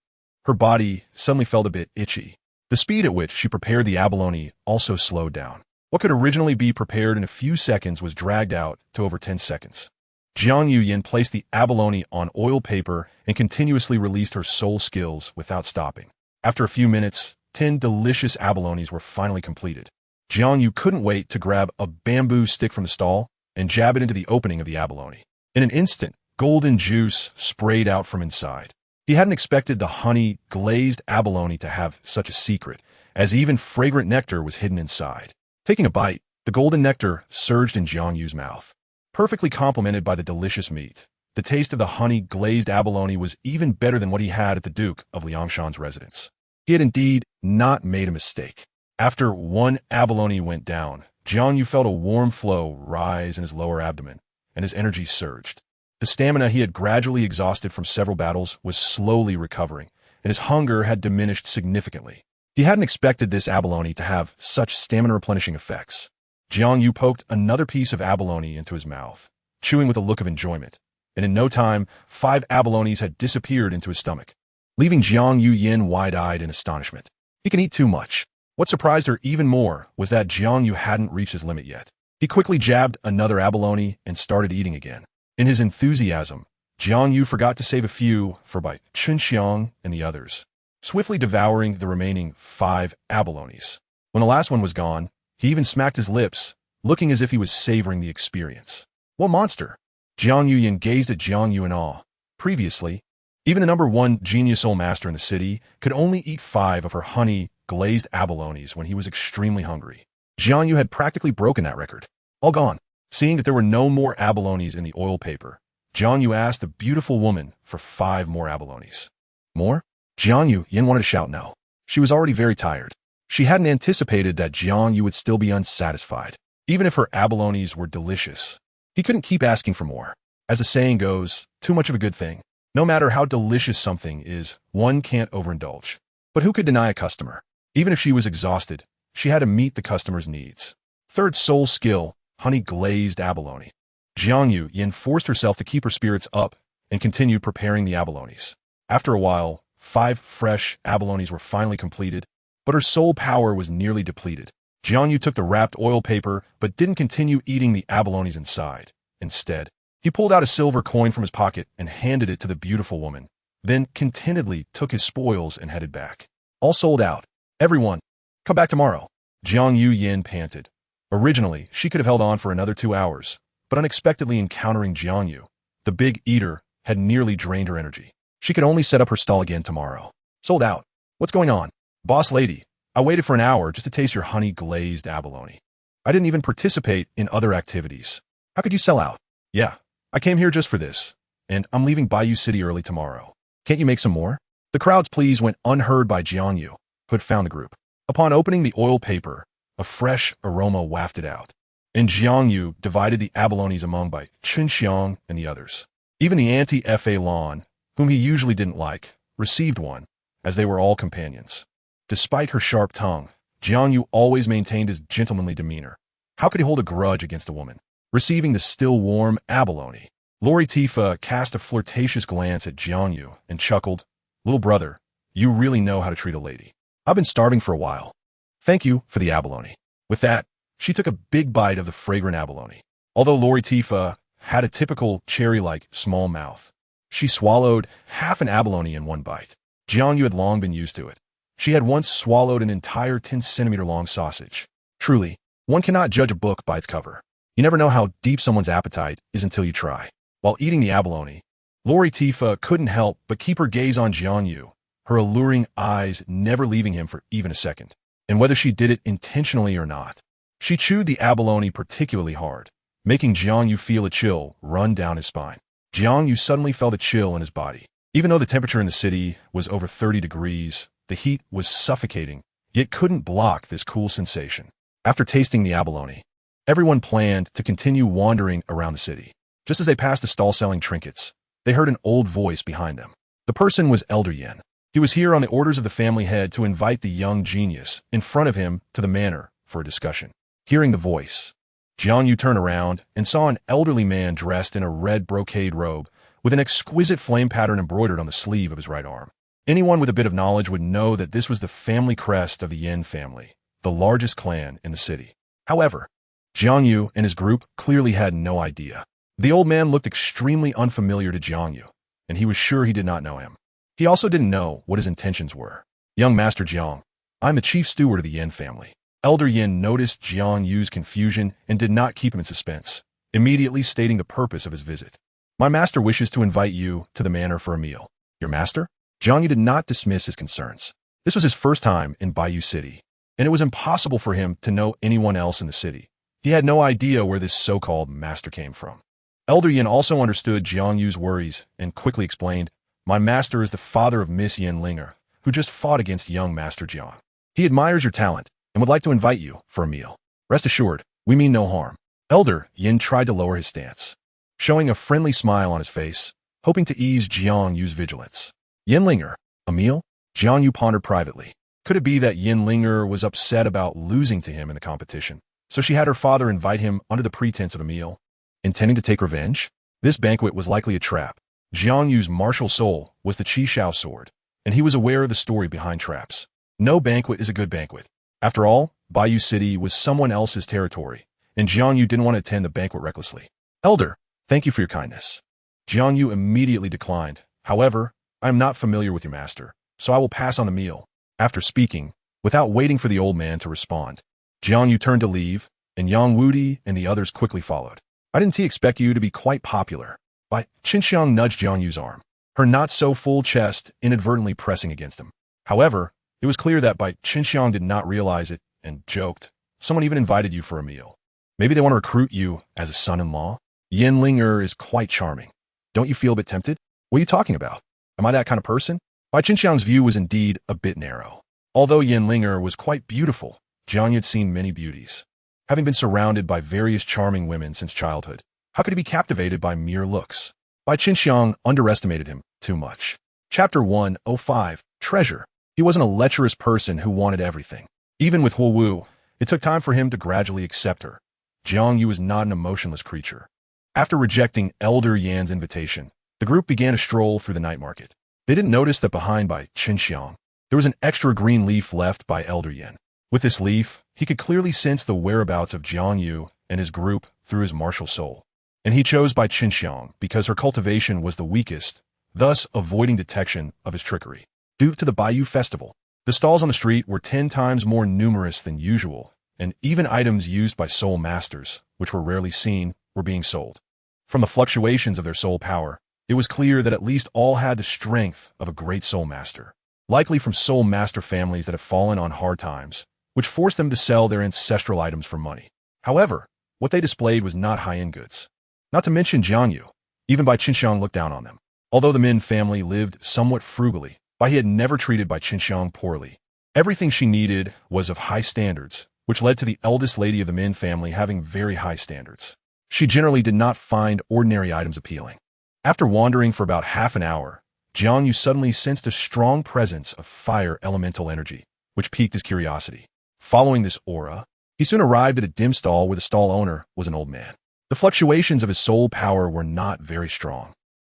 Her body suddenly felt a bit itchy. The speed at which she prepared the abalone also slowed down. What could originally be prepared in a few seconds was dragged out to over 10 seconds. Jiang Yu placed the abalone on oil paper and continuously released her soul skills without stopping. After a few minutes, 10 delicious abalones were finally completed. Jiang Yu couldn't wait to grab a bamboo stick from the stall and jab it into the opening of the abalone. In an instant, golden juice sprayed out from inside. He hadn't expected the honey-glazed abalone to have such a secret, as even fragrant nectar was hidden inside. Taking a bite, the golden nectar surged in Jiang Yu's mouth. Perfectly complemented by the delicious meat, the taste of the honey-glazed abalone was even better than what he had at the Duke of Liangshan's residence. He had indeed not made a mistake. After 1 abalone went down, Jiang Yu felt a warm flow rise in his lower abdomen, and his energy surged. The stamina he had gradually exhausted from several battles was slowly recovering, and his hunger had diminished significantly. He hadn't expected this abalone to have such stamina-replenishing effects. Jiang Yu poked another piece of abalone into his mouth, chewing with a look of enjoyment, and in no time, 5 abalones had disappeared into his stomach, leaving Jiang Yu wide-eyed in astonishment. He can eat too much. What surprised her even more was that Jiang Yu hadn't reached his limit yet. He quickly jabbed another abalone and started eating again. In his enthusiasm, Jiang Yu forgot to save a few for by Chixiao and the others, swiftly devouring the remaining 5 abalones. When the last one was gone, he even smacked his lips, looking as if he was savoring the experience. What monster! Jiang Yu gazed at Jiang Yu in awe. Previously, even the #1 genius soul master in the city could only eat 5 of her honey-glazed abalones when he was extremely hungry. Jiang Yu had practically broken that record. All gone. Seeing that there were no more abalones in the oil paper, Jiang Yu asked the beautiful woman for 5 more abalones. More? Jiang Yu wanted to shout no. She was already very tired. She hadn't anticipated that Jiang Yu would still be unsatisfied, even if her abalones were delicious. He couldn't keep asking for more. As the saying goes, too much of a good thing. No matter how delicious something is, one can't overindulge. But who could deny a customer? Even if she was exhausted, she had to meet the customer's needs. Third soul skill, honey glazed abalone. Jiang Yu forced herself to keep her spirits up and continued preparing the abalones. After a while, 5 fresh abalones were finally completed, but her soul power was nearly depleted. Jiang Yu took the wrapped oil paper but didn't continue eating the abalones inside. Instead, he pulled out a silver coin from his pocket and handed it to the beautiful woman, then contentedly took his spoils and headed back. All sold out. Everyone, come back tomorrow. Jiang Yu panted. Originally, she could have held on for another 2 hours, but unexpectedly encountering Jiang Yu, the big eater, had nearly drained her energy. She could only set up her stall again tomorrow. Sold out. What's going on? Boss lady, I waited for an hour just to taste your honey glazed abalone. I didn't even participate in other activities. How could you sell out? Yeah, I came here just for this, and I'm leaving Bayou City early tomorrow. Can't you make some more? The crowd's pleas went unheard by Jiang Yu, who had found the group. Upon opening the oil paper, a fresh aroma wafted out, and Jiang Yu divided the abalones among by Chixiao and the others. Even the anti-Fa Lan, whom he usually didn't like, received one, as they were all companions. Despite her sharp tongue, Jiang Yu always maintained his gentlemanly demeanor. How could he hold a grudge against a woman? Receiving the still warm abalone, Lori Tifa cast a flirtatious glance at Jiang Yu and chuckled, "Little brother, you really know how to treat a lady. I've been starving for a while. Thank you for the abalone." With that, she took a big bite of the fragrant abalone. Although Lori Tifa had a typical cherry-like small mouth, she swallowed half an abalone in one bite. Jiang Yu had long been used to it. She had once swallowed an entire 10-centimeter-long sausage. Truly, one cannot judge a book by its cover. You never know how deep someone's appetite is until you try. While eating the abalone, Lori Tifa couldn't help but keep her gaze on Jiang Yu, her alluring eyes never leaving him for even a second. And whether she did it intentionally or not, she chewed the abalone particularly hard, making Jiang Yu feel a chill run down his spine. Jiang Yu suddenly felt a chill in his body. Even though the temperature in the city was over 30 degrees, the heat was suffocating, yet couldn't block this cool sensation. After tasting the abalone, everyone planned to continue wandering around the city. Just as they passed a stall selling trinkets, they heard an old voice behind them. The person was Elder Yin. He was here on the orders of the family head to invite the young genius in front of him to the manor for a discussion. Hearing the voice, Jiang Yu turned around and saw an elderly man dressed in a red brocade robe with an exquisite flame pattern embroidered on the sleeve of his right arm. Anyone with a bit of knowledge would know that this was the family crest of the Yin family, the largest clan in the city. However, Jiang Yu and his group clearly had no idea. The old man looked extremely unfamiliar to Jiang Yu, and he was sure he did not know him. He also didn't know what his intentions were. "Young Master Jiang, I'm the chief steward of the Yin family." Elder Yin noticed Jiang Yu's confusion and did not keep him in suspense, immediately stating the purpose of his visit. "My master wishes to invite you to the manor for a meal." "Your master?" Jiang Yu did not dismiss his concerns. This was his first time in Bayou City, and it was impossible for him to know anyone else in the city. He had no idea where this so-called master came from. Elder Yin also understood Jiang Yu's worries and quickly explained, "My master is the father of Miss Yin Linger, who just fought against young Master Jiang. He admires your talent and would like to invite you for a meal. Rest assured, we mean no harm." Elder Yin tried to lower his stance, showing a friendly smile on his face, hoping to ease Jiang Yu's vigilance. Yin Linger, a meal? Jiang Yu pondered privately. Could it be that Yin Linger was upset about losing to him in the competition, so she had her father invite him under the pretense of a meal? Intending to take revenge? This banquet was likely a trap. Jiang Yu's martial soul was the Chixiao Sword, and he was aware of the story behind traps. No banquet is a good banquet. After all, Bayou City was someone else's territory, and Jiang Yu didn't want to attend the banquet recklessly. "Elder, thank you for your kindness." Jiang Yu immediately declined. "However, I am not familiar with your master, so I will pass on the meal." After speaking, without waiting for the old man to respond, Jiang Yu turned to leave, and Yang Wudi and the others quickly followed. "I didn't expect you to be quite popular." By Chixiao nudged Jiang Yu's arm, her not-so-full chest inadvertently pressing against him. However, it was clear that Bai Chixiao did not realize it and joked, "Someone even invited you for a meal. Maybe they want to recruit you as a son-in-law? Yin Linger is quite charming. Don't you feel a bit tempted? What are you talking about? Am I that kind of person?" Bai Chixiao's view was indeed a bit narrow. Although Yin Linger was quite beautiful, Jiang Yu had seen many beauties. Having been surrounded by various charming women since childhood, how could he be captivated by mere looks? Bai Chixiao underestimated him too much. Chapter 105, Treasure. He wasn't a lecherous person who wanted everything. Even with Huo Wu, it took time for him to gradually accept her. Jiang Yu was not an emotionless creature. After rejecting Elder Yan's invitation, the group began a stroll through the night market. They didn't notice that behind by Chixiao, there was an extra green leaf left by Elder Yan. With this leaf, he could clearly sense the whereabouts of Jiang Yu and his group through his martial soul. And he chose by Chixiao because her cultivation was the weakest, thus avoiding detection of his trickery. Due to the Baiyu festival, the stalls on the street were 10 times more numerous than usual, and even items used by soul masters, which were rarely seen, were being sold. From the fluctuations of their soul power, it was clear that at least all had the strength of a great soul master, likely from soul master families that have fallen on hard times, which forced them to sell their ancestral items for money. However, what they displayed was not high-end goods. Not to mention Jiang Yu. Even Bai Qinxiang looked down on them. Although the Min family lived somewhat frugally, Bai had never treated Bai Qinxiang poorly. Everything she needed was of high standards, which led to the eldest lady of the Min family having very high standards. She generally did not find ordinary items appealing. After wandering for about half an hour, Jiang Yu suddenly sensed a strong presence of fire elemental energy, which piqued his curiosity. Following this aura, he soon arrived at a dim stall where the stall owner was an old man. The fluctuations of his soul power were not very strong,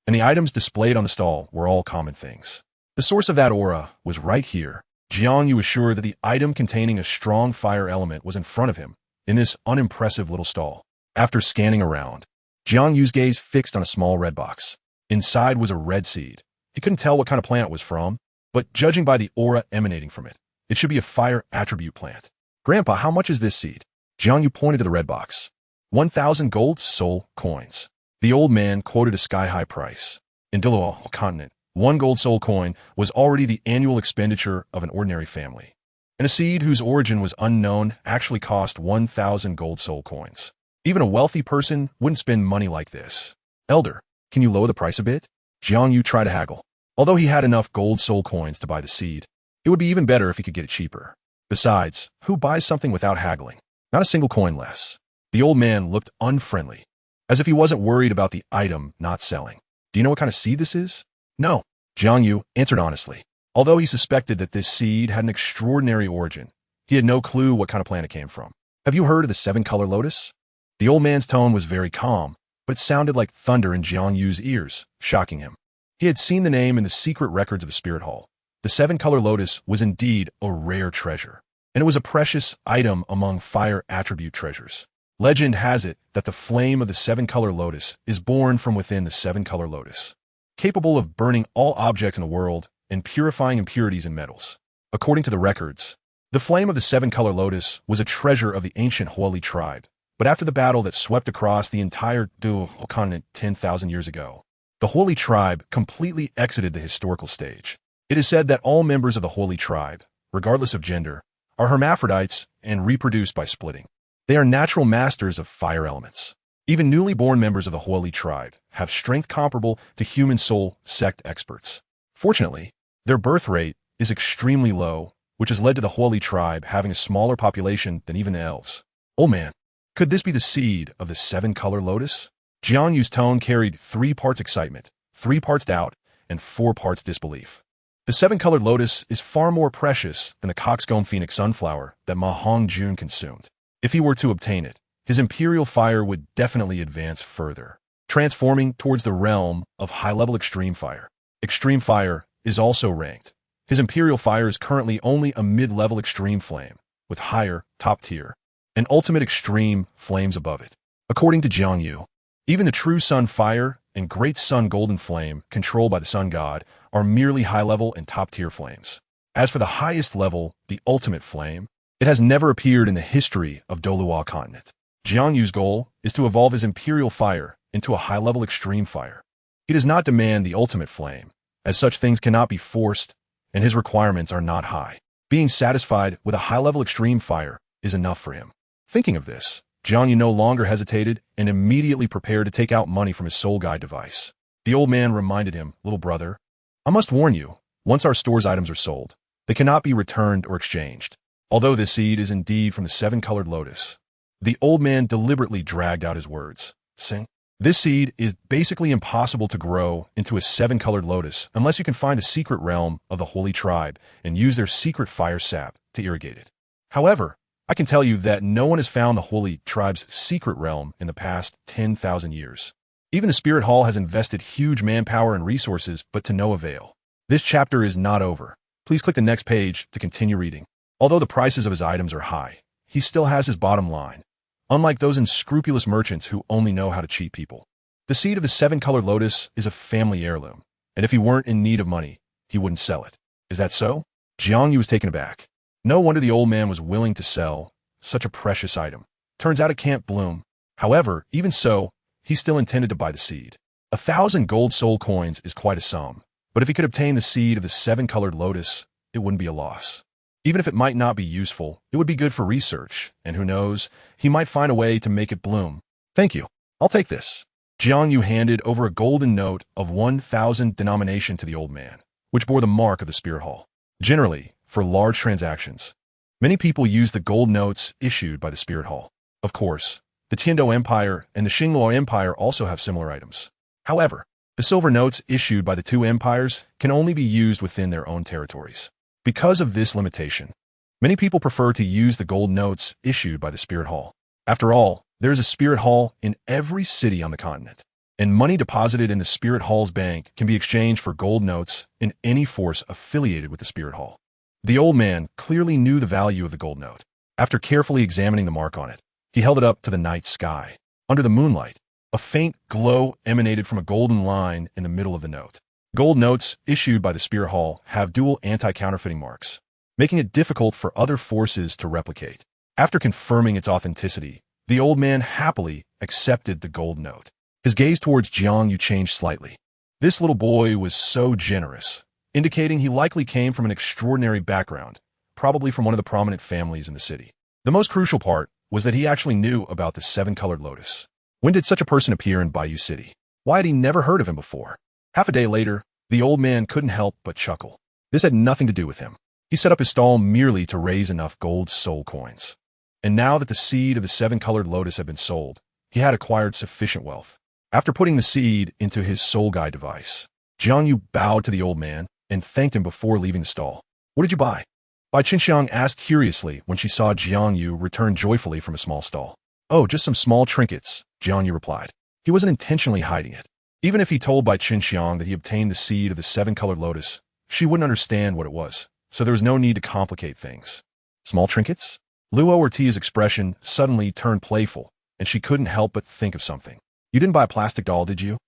and the items displayed on the stall were all common things. The source of that aura was right here. Jiang Yu was sure that the item containing a strong fire element was in front of him, in this unimpressive little stall. After scanning around, Jiang Yu's gaze fixed on a small red box. Inside was a red seed. He couldn't tell what kind of plant it was from, but judging by the aura emanating from it, it should be a fire attribute plant. Grandpa, how much is this seed? Jiang Yu pointed to the red box. 1,000 gold soul coins. The old man quoted a sky-high price. In Douluo Continent, 1 gold soul coin was already the annual expenditure of an ordinary family. And a seed whose origin was unknown actually cost 1,000 gold soul coins. Even a wealthy person wouldn't spend money like this. Elder, can you lower the price a bit? Jiang Yu tried to haggle. Although he had enough gold soul coins to buy the seed, it would be even better if he could get it cheaper. Besides, who buys something without haggling? Not a single coin less. The old man looked unfriendly, as if he wasn't worried about the item not selling. Do you know what kind of seed this is? No, Jiang Yu answered honestly. Although he suspected that this seed had an extraordinary origin, he had no clue what kind of plant it came from. Have you heard of the 7-color lotus? The old man's tone was very calm, but it sounded like thunder in Jiang Yu's ears, shocking him. He had seen the name in the secret records of the Spirit Hall. The 7-color lotus was indeed a rare treasure, and it was a precious item among fire attribute treasures. Legend has it that the flame of the 7-color lotus is born from within the 7-color lotus, capable of burning all objects in the world and purifying impurities in metals. According to the records, the flame of the 7-color lotus was a treasure of the ancient Huoli tribe, but after the battle that swept across the entire Douluo Continent 10,000 years ago, the Huoli tribe completely exited the historical stage. It is said that all members of the Huoli tribe, regardless of gender, are hermaphrodites and reproduce by splitting. They are natural masters of fire elements. Even newly born members of the Huoli tribe have strength comparable to human soul sect experts. Fortunately, their birth rate is extremely low, which has led to the Huoli tribe having a smaller population than even the elves. Oh man, could this be the seed of the 7-color lotus? Jiang Yu's tone carried 3 parts excitement, 3 parts doubt, and 4 parts disbelief. The 7-colored lotus is far more precious than the coxcomb phoenix sunflower that Ma Hongjun consumed. If he were to obtain it, his imperial fire would definitely advance further, transforming towards the realm of high-level extreme fire. Extreme fire is also ranked. His imperial fire is currently only a mid-level extreme flame, with higher, top tier, and ultimate extreme flames above it. According to Jiang Yu, even the true sun fire and great sun golden flame controlled by the sun god are merely high-level and top-tier flames. As for the highest level, the ultimate flame, it has never appeared in the history of Douluo Continent. Jiang Yu's goal is to evolve his imperial fire into a high-level extreme fire. He does not demand the ultimate flame, as such things cannot be forced, and his requirements are not high. Being satisfied with a high-level extreme fire is enough for him. Thinking of this, Jiang Yu no longer hesitated and immediately prepared to take out money from his soul guide device. The old man reminded him, "Little brother, I must warn you, once our store's items are sold, they cannot be returned or exchanged. Although this seed is indeed from the 7-colored lotus." The old man deliberately dragged out his words, saying, This seed is basically impossible to grow into a 7-colored lotus unless you can find a secret realm of the holy tribe and use their secret fire sap to irrigate it. However, I can tell you that no one has found the holy tribe's secret realm in the past 10,000 years. Even the Spirit Hall has invested huge manpower and resources, but to no avail. This chapter is not over. Please click the next page to continue reading. Although the prices of his items are high, he still has his bottom line. Unlike those unscrupulous merchants who only know how to cheat people. The seed of the 7-colored lotus is a family heirloom, and if he weren't in need of money, he wouldn't sell it. Is that so? Jiang Yu was taken aback. No wonder the old man was willing to sell such a precious item. Turns out it can't bloom. However, even so, he still intended to buy the seed. 1,000 gold soul coins is quite a sum, but if he could obtain the seed of the 7-colored lotus, it wouldn't be a loss. Even if it might not be useful, it would be good for research, and who knows, he might find a way to make it bloom. Thank you. I'll take this. Jiang Yu handed over a golden note of 1,000 denomination to the old man, which bore the mark of the Spirit Hall. Generally, for large transactions, many people use the gold notes issued by the Spirit Hall. Of course, the Tiando Empire and the Xingluo Empire also have similar items. However, the silver notes issued by the two empires can only be used within their own territories. Because of this limitation, many people prefer to use the gold notes issued by the Spirit Hall. After all, there is a Spirit Hall in every city on the continent, and money deposited in the Spirit Hall's bank can be exchanged for gold notes in any force affiliated with the Spirit Hall. The old man clearly knew the value of the gold note. After carefully examining the mark on it, he held it up to the night sky. Under the moonlight, a faint glow emanated from a golden line in the middle of the note. Gold notes issued by the Spirit Hall have dual anti-counterfeiting marks, making it difficult for other forces to replicate. After confirming its authenticity, the old man happily accepted the gold note. His gaze towards Jiang Yu changed slightly. This little boy was so generous, indicating he likely came from an extraordinary background, probably from one of the prominent families in the city. The most crucial part was that he actually knew about the 7-colored lotus. When did such a person appear in Baiyu City? Why had he never heard of him before? Half a day later, the old man couldn't help but chuckle. This had nothing to do with him. He set up his stall merely to raise enough gold soul coins. And now that the seed of the 7-colored lotus had been sold, he had acquired sufficient wealth. After putting the seed into his soul guide device, Jiang Yu bowed to the old man and thanked him before leaving the stall. What did you buy? Bai Qinxiang asked curiously when she saw Jiang Yu return joyfully from a small stall. Oh, just some small trinkets, Jiang Yu replied. He wasn't intentionally hiding it. Even if he told Bai Qinxiang that he obtained the seed of the 7-colored lotus, she wouldn't understand what it was, so there was no need to complicate things. Small trinkets? Luo Ortia's expression suddenly turned playful, and she couldn't help but think of something. You didn't buy a plastic doll, did you?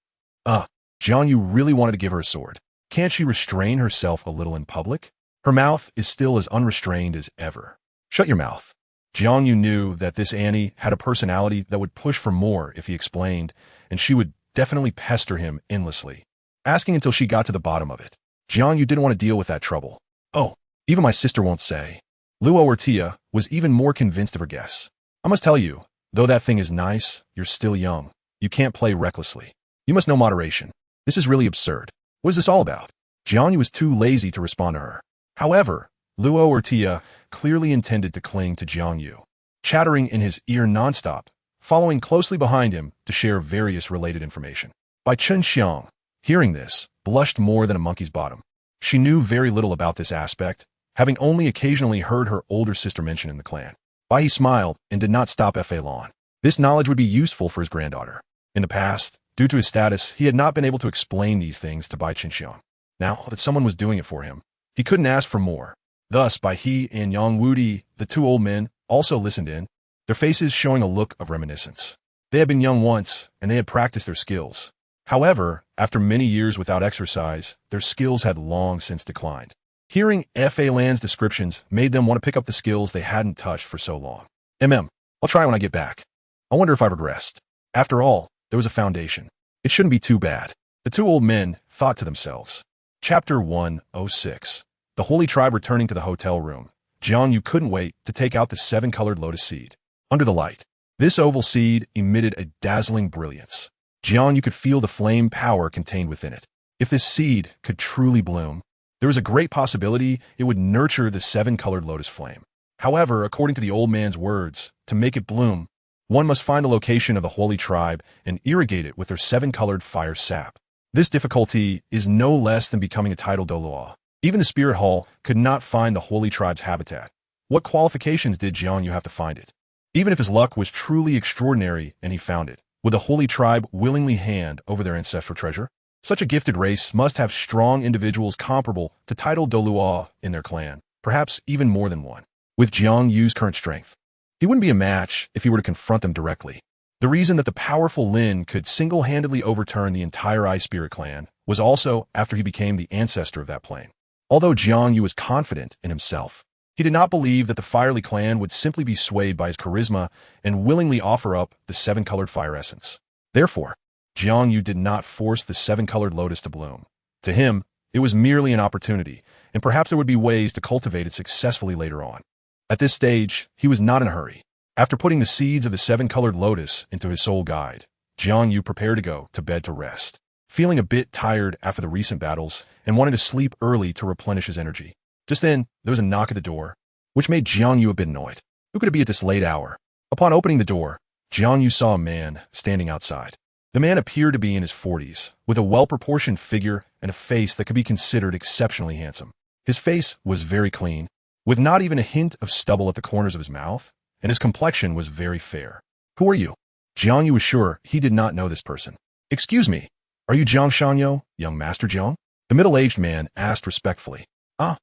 Jiang Yu really wanted to give her a sword. Can't she restrain herself a little in public? Her mouth is still as unrestrained as ever. Shut your mouth. Jiang Yu knew that this Annie had a personality that would push for more if he explained, and she would definitely pester him endlessly, asking until she got to the bottom of it. Jiang Yu didn't want to deal with that trouble. Oh, even my sister won't say. Luo Ortia was even more convinced of her guess. I must tell you, though that thing is nice, you're still young. You can't play recklessly. You must know moderation. This is really absurd. What is this all about? Jiang Yu was too lazy to respond to her. However, Luo Ortia clearly intended to cling to Jiang Yu, chattering in his ear nonstop, following closely behind him to share various related information. Bai Qinxiang, hearing this, blushed more than a monkey's bottom. She knew very little about this aspect, having only occasionally heard her older sister mention in the clan. Bai he smiled and did not stop Fa long. This knowledge would be useful for his granddaughter. In the past, due to his status, he had not been able to explain these things to Bai Qinxiang. Now that someone was doing it for him, he couldn't ask for more. Thus, Bai He and Yang Wudi, the two old men, also listened in, their faces showing a look of reminiscence. They had been young once, and they had practiced their skills. However, after many years without exercise, their skills had long since declined. Hearing Fa Lan's descriptions made them want to pick up the skills they hadn't touched for so long. I'll try when I get back. I wonder if I've regressed. After all, there was a foundation. It shouldn't be too bad. The two old men thought to themselves. Chapter 106. The Holy Tribe returning to the hotel room. Jiang Yu couldn't wait to take out the 7-colored lotus seed. Under the light, this oval seed emitted a dazzling brilliance. Jiang Yu could feel the flame power contained within it. If this seed could truly bloom, there was a great possibility it would nurture the 7-colored lotus flame. However, according to the old man's words, to make it bloom, One must find the location of the holy tribe and irrigate it with their 7-colored fire sap. This difficulty is no less than becoming a title Douluo. Even the Spirit Hall could not find the holy tribe's habitat. What qualifications did Jiang Yu have to find it? Even if his luck was truly extraordinary and he found it, would the holy tribe willingly hand over their ancestral treasure? Such a gifted race must have strong individuals comparable to title Douluo in their clan, perhaps even more than one. With Jiang Yu's current strength, he wouldn't be a match if he were to confront them directly. The reason that the powerful Lin could single-handedly overturn the entire Ice Spirit clan was also after he became the ancestor of that plane. Although Jiang Yu was confident in himself, he did not believe that the Firely clan would simply be swayed by his charisma and willingly offer up the 7-colored fire essence. Therefore, Jiang Yu did not force the 7-colored lotus to bloom. To him, it was merely an opportunity, and perhaps there would be ways to cultivate it successfully later on. At this stage, he was not in a hurry. After putting the seeds of the 7-colored lotus into his soul guide, Jiang Yu prepared to go to bed to rest, feeling a bit tired after the recent battles and wanting to sleep early to replenish his energy. Just then, there was a knock at the door, which made Jiang Yu a bit annoyed. Who could it be at this late hour? Upon opening the door, Jiang Yu saw a man standing outside. The man appeared to be in his 40s, with a well-proportioned figure and a face that could be considered exceptionally handsome. His face was very clean, with not even a hint of stubble at the corners of his mouth, and his complexion was very fair. Who are you? Jiang Yu was sure he did not know this person. Excuse me, are you JiangYu, young Master Jiang? The middle-aged man asked respectfully. Ah.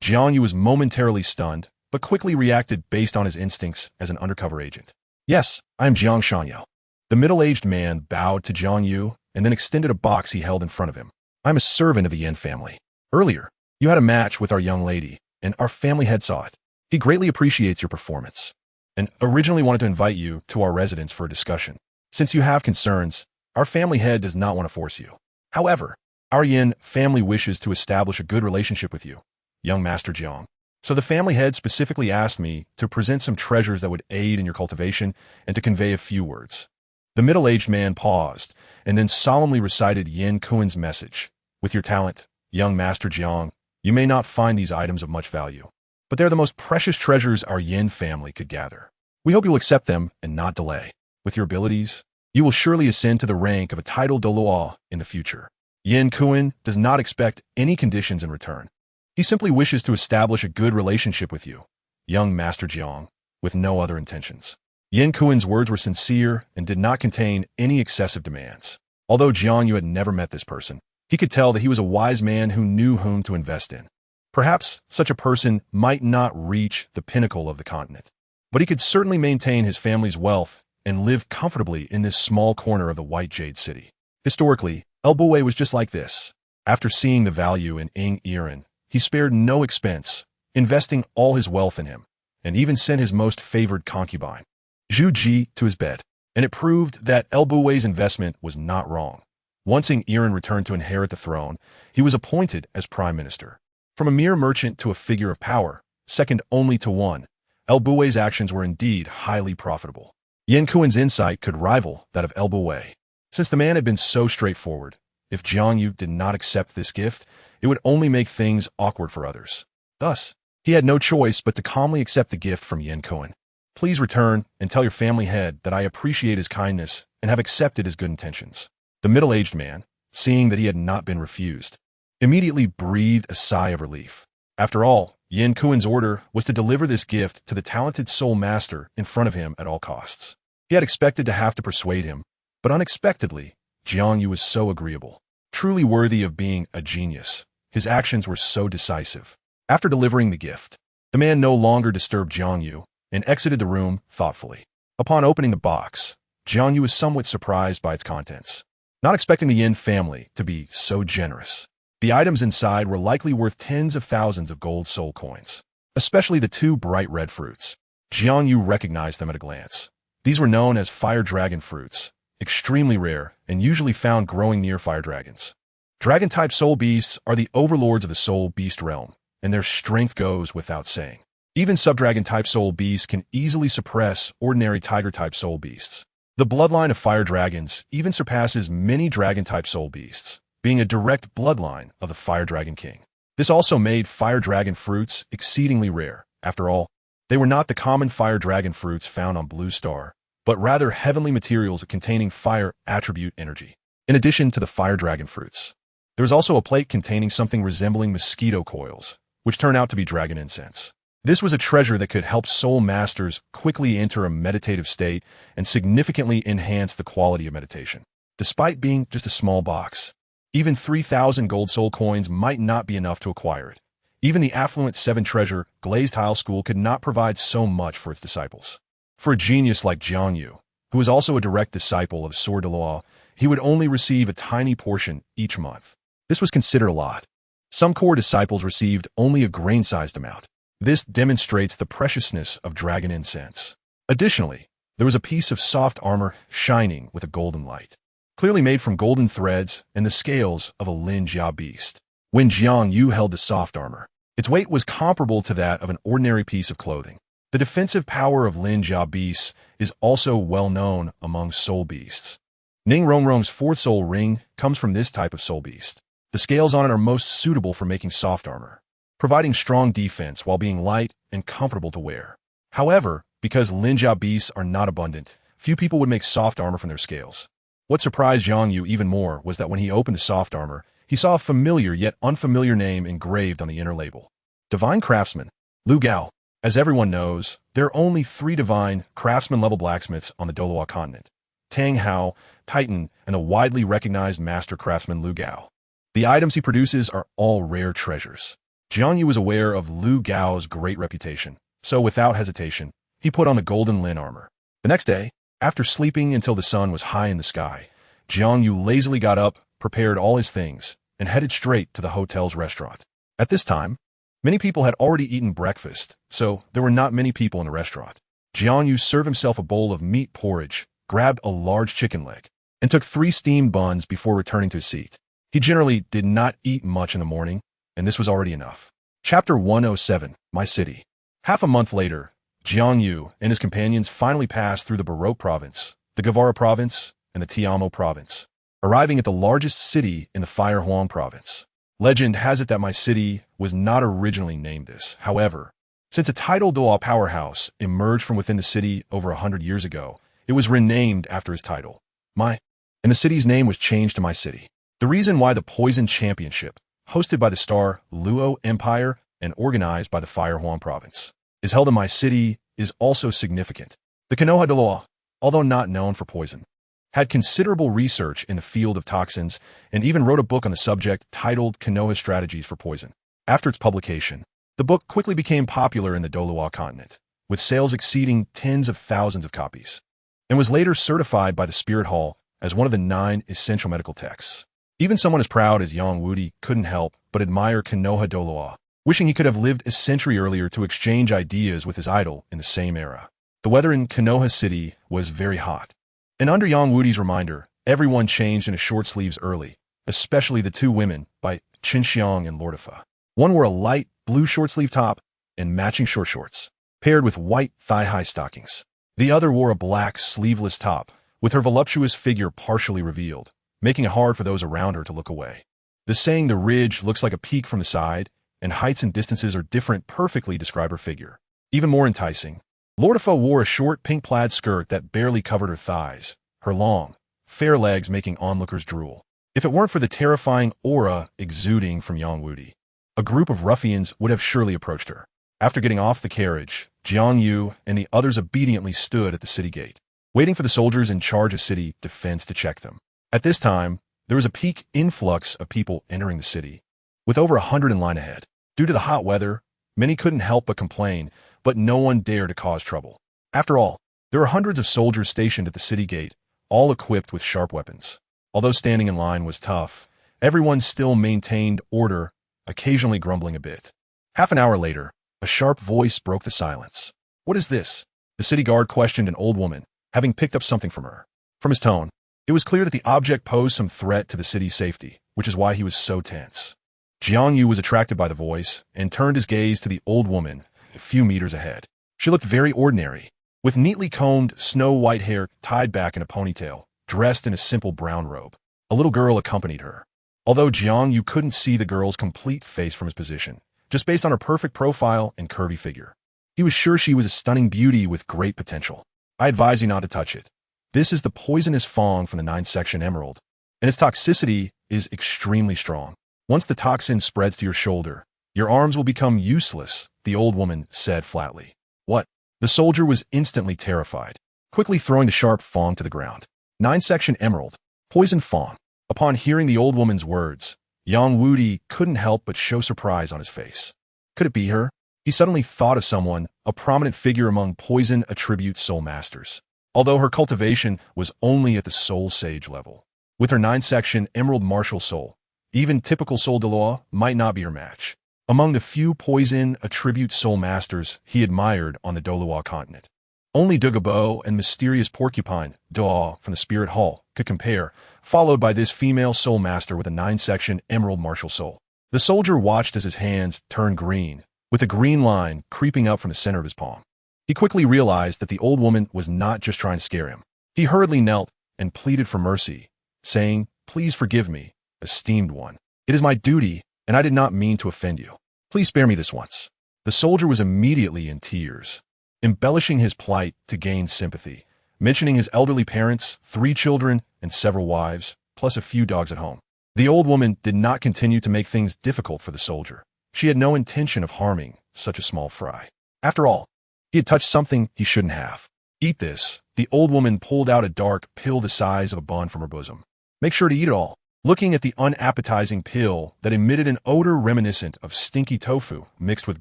Jiang Yu was momentarily stunned, but quickly reacted based on his instincts as an undercover agent. Yes, I am JiangYu. The middle-aged man bowed to Jiang Yu and then extended a box he held in front of him. I'm a servant of the Yin family. Earlier, you had a match with our young lady, and our family head saw it. He greatly appreciates your performance, and originally wanted to invite you to our residence for a discussion. Since you have concerns, our family head does not want to force you. However, our Yin family wishes to establish a good relationship with you, young Master Jiang. So the family head specifically asked me to present some treasures that would aid in your cultivation and to convey a few words. The middle-aged man paused and then solemnly recited Yin Kuan's message. With your talent, young Master Jiang, you may not find these items of much value, but they're the most precious treasures our Yin family could gather. We hope you'll accept them and not delay. With your abilities, you will surely ascend to the rank of a title Douluo in the future. Yin Kuan does not expect any conditions in return. He simply wishes to establish a good relationship with you, young Master Jiang, with no other intentions. Yin Kuan's words were sincere and did not contain any excessive demands. Although Jiang Yu had never met this person, he could tell that he was a wise man who knew whom to invest in. Perhaps such a person might not reach the pinnacle of the continent, but he could certainly maintain his family's wealth and live comfortably in this small corner of the White Jade City. Historically, El Boué was just like this. After seeing the value in Ing Iran, he spared no expense, investing all his wealth in him, and even sent his most favored concubine, Zhu Ji, to his bed. And it proved that El Boué's investment was not wrong. Once Ing Iran returned to inherit the throne, he was appointed as prime minister. From a mere merchant to a figure of power, second only to one, El Boué's actions were indeed highly profitable. Yin Kuan's insight could rival that of El Boué. Since the man had been so straightforward, if Jiang Yu did not accept this gift, it would only make things awkward for others. Thus, he had no choice but to calmly accept the gift from Yin Kuan. Please return and tell your family head that I appreciate his kindness and have accepted his good intentions. The middle-aged man, seeing that he had not been refused, immediately breathed a sigh of relief. After all, Yin Kuan's order was to deliver this gift to the talented soul master in front of him at all costs. He had expected to have to persuade him, but unexpectedly, Jiang Yu was so agreeable. Truly worthy of being a genius, his actions were so decisive. After delivering the gift, the man no longer disturbed Jiang Yu and exited the room thoughtfully. Upon opening the box, Jiang Yu was somewhat surprised by its contents. Not expecting the Yin family to be so generous, the items inside were likely worth tens of thousands of gold soul coins, especially the two bright red fruits. Jiang Yu recognized them at a glance. These were known as fire dragon fruits, extremely rare and usually found growing near fire dragons. Dragon-type soul beasts are the overlords of the soul beast realm, and their strength goes without saying. Even sub-dragon-type soul beasts can easily suppress ordinary tiger-type soul beasts. The bloodline of fire dragons even surpasses many dragon-type soul beasts, being a direct bloodline of the fire dragon king. This also made fire dragon fruits exceedingly rare. After all, they were not the common fire dragon fruits found on Blue Star, but rather heavenly materials containing fire attribute energy. In addition to the fire dragon fruits, there was also a plate containing something resembling mosquito coils, which turned out to be dragon incense. This was a treasure that could help soul masters quickly enter a meditative state and significantly enhance the quality of meditation. Despite being just a small box, even 3,000 gold soul coins might not be enough to acquire it. Even the affluent 7 treasure Glazed Tile School could not provide so much for its disciples. For a genius like Jiang Yu, who was also a direct disciple of Sword Douluo, he would only receive a tiny portion each month. This was considered a lot. Some core disciples received only a grain-sized amount. This demonstrates the preciousness of dragon incense. Additionally, there was a piece of soft armor shining with a golden light, clearly made from golden threads and the scales of a Lin Jia beast. When Jiang Yu held the soft armor, its weight was comparable to that of an ordinary piece of clothing. The defensive power of Lin Jia beasts is also well known among soul beasts. Ning Rongrong's 4th soul ring comes from this type of soul beast. The scales on it are most suitable for making soft armor, providing strong defense while being light and comfortable to wear. However, because Lin Jia beasts are not abundant, few people would make soft armor from their scales. What surprised Jiang Yu even more was that when he opened the soft armor, he saw a familiar yet unfamiliar name engraved on the inner label. Divine Craftsman, Lu Gao. As everyone knows, there are only 3 divine craftsman-level blacksmiths on the Douluo Continent: Tang Hao, Titan, and the widely recognized master craftsman Lu Gao. The items he produces are all rare treasures. Jiang Yu was aware of Lu Gao's great reputation, so without hesitation, he put on the golden Lin armor. The next day, after sleeping until the sun was high in the sky, Jiang Yu lazily got up, prepared all his things, and headed straight to the hotel's restaurant. At this time, many people had already eaten breakfast, so there were not many people in the restaurant. Jiang Yu served himself a bowl of meat porridge, grabbed a large chicken leg, and took 3 steamed buns before returning to his seat. He generally did not eat much in the morning, and this was already enough. Chapter 107, My City. Half a month later, Jiang Yu and his companions finally passed through the Baroque province, the Guevara province, and the Tiamo province, arriving at the largest city in the Fire Huang province. Legend has it that My City was not originally named this. However, since a tidal Douluo powerhouse emerged from within the city over 100 years ago, it was renamed after his title, and the city's name was changed to My City. The reason why the Poison Championship, hosted by the Star Luo Empire and organized by the Fire Huang province, is held in My City is also significant. The Konoha Douluo, although not known for poison, had considerable research in the field of toxins and even wrote a book on the subject titled Konoha Strategies for Poison. After its publication, the book quickly became popular in the Douluo Continent, with sales exceeding tens of thousands of copies, and was later certified by the Spirit Hall as one of the 9 essential medical texts. Even someone as proud as Yang Wudi couldn't help but admire Konoha Douluo, wishing he could have lived a century earlier to exchange ideas with his idol in the same era. The weather in Konoha City was very hot, and under Yang Wudi's reminder, everyone changed into short sleeves early, especially the 2 women by Qinxiang and Lordifa. One wore a light blue short-sleeve top and matching short shorts, paired with white thigh-high stockings. The other wore a black sleeveless top, with her voluptuous figure partially revealed, making it hard for those around her to look away. The saying "the ridge looks like a peak from the side," and heights and distances are different perfectly describe her figure. Even more enticing, Lordifa wore a short pink plaid skirt that barely covered her thighs, her long, fair legs making onlookers drool. If it weren't for the terrifying aura exuding from Yang Wudi, a group of ruffians would have surely approached her. After getting off the carriage, Jiang Yu and the others obediently stood at the city gate, waiting for the soldiers in charge of city defense to check them. At this time, there was a peak influx of people entering the city, with over 100 in line ahead. Due to the hot weather, many couldn't help but complain, but no one dared to cause trouble. After all, there were hundreds of soldiers stationed at the city gate, all equipped with sharp weapons. Although standing in line was tough, everyone still maintained order, occasionally grumbling a bit. Half an hour later, a sharp voice broke the silence. "What is this?" The city guard questioned an old woman, having picked up something from her. From his tone, it was clear that the object posed some threat to the city's safety, which is why he was so tense. Jiang Yu was attracted by the voice and turned his gaze to the old woman a few meters ahead. She looked very ordinary, with neatly combed, snow-white hair tied back in a ponytail, dressed in a simple brown robe. A little girl accompanied her. Although Jiang Yu couldn't see the girl's complete face from his position, just based on her perfect profile and curvy figure, he was sure she was a stunning beauty with great potential. I advise you not to touch it. This is the poisonous fong from the 9th-section Emerald, and its toxicity is extremely strong. Once the toxin spreads to your shoulder, your arms will become useless, the old woman said flatly. What? The soldier was instantly terrified, quickly throwing the sharp fong to the ground. 9th-section Emerald, poison fong. Upon hearing the old woman's words, JiangYu couldn't help but show surprise on his face. Could it be her? He suddenly thought of someone, a prominent figure among poison attribute soul masters. Although her cultivation was only at the soul sage level. With her 9th-section Emerald martial soul, even typical soul Douluo might not be her match. Among the few poison attribute soul masters he admired on the Douluo Continent, only Dugabo and mysterious porcupine, Doa from the Spirit Hall, could compare, followed by this female soul master with a 9th-section Emerald martial soul. The soldier watched as his hands turned green, with a green line creeping up from the center of his palm. He quickly realized that the old woman was not just trying to scare him. He hurriedly knelt and pleaded for mercy, saying, "Please forgive me, esteemed one. It is my duty, and I did not mean to offend you. Please spare me this once." The soldier was immediately in tears, embellishing his plight to gain sympathy, mentioning his elderly parents, 3 children, and several wives, plus a few dogs at home. The old woman did not continue to make things difficult for the soldier. She had no intention of harming such a small fry. After all, he had touched something he shouldn't have. "Eat this." The old woman pulled out a dark pill the size of a bun from her bosom. "Make sure to eat it all." Looking at the unappetizing pill that emitted an odor reminiscent of stinky tofu mixed with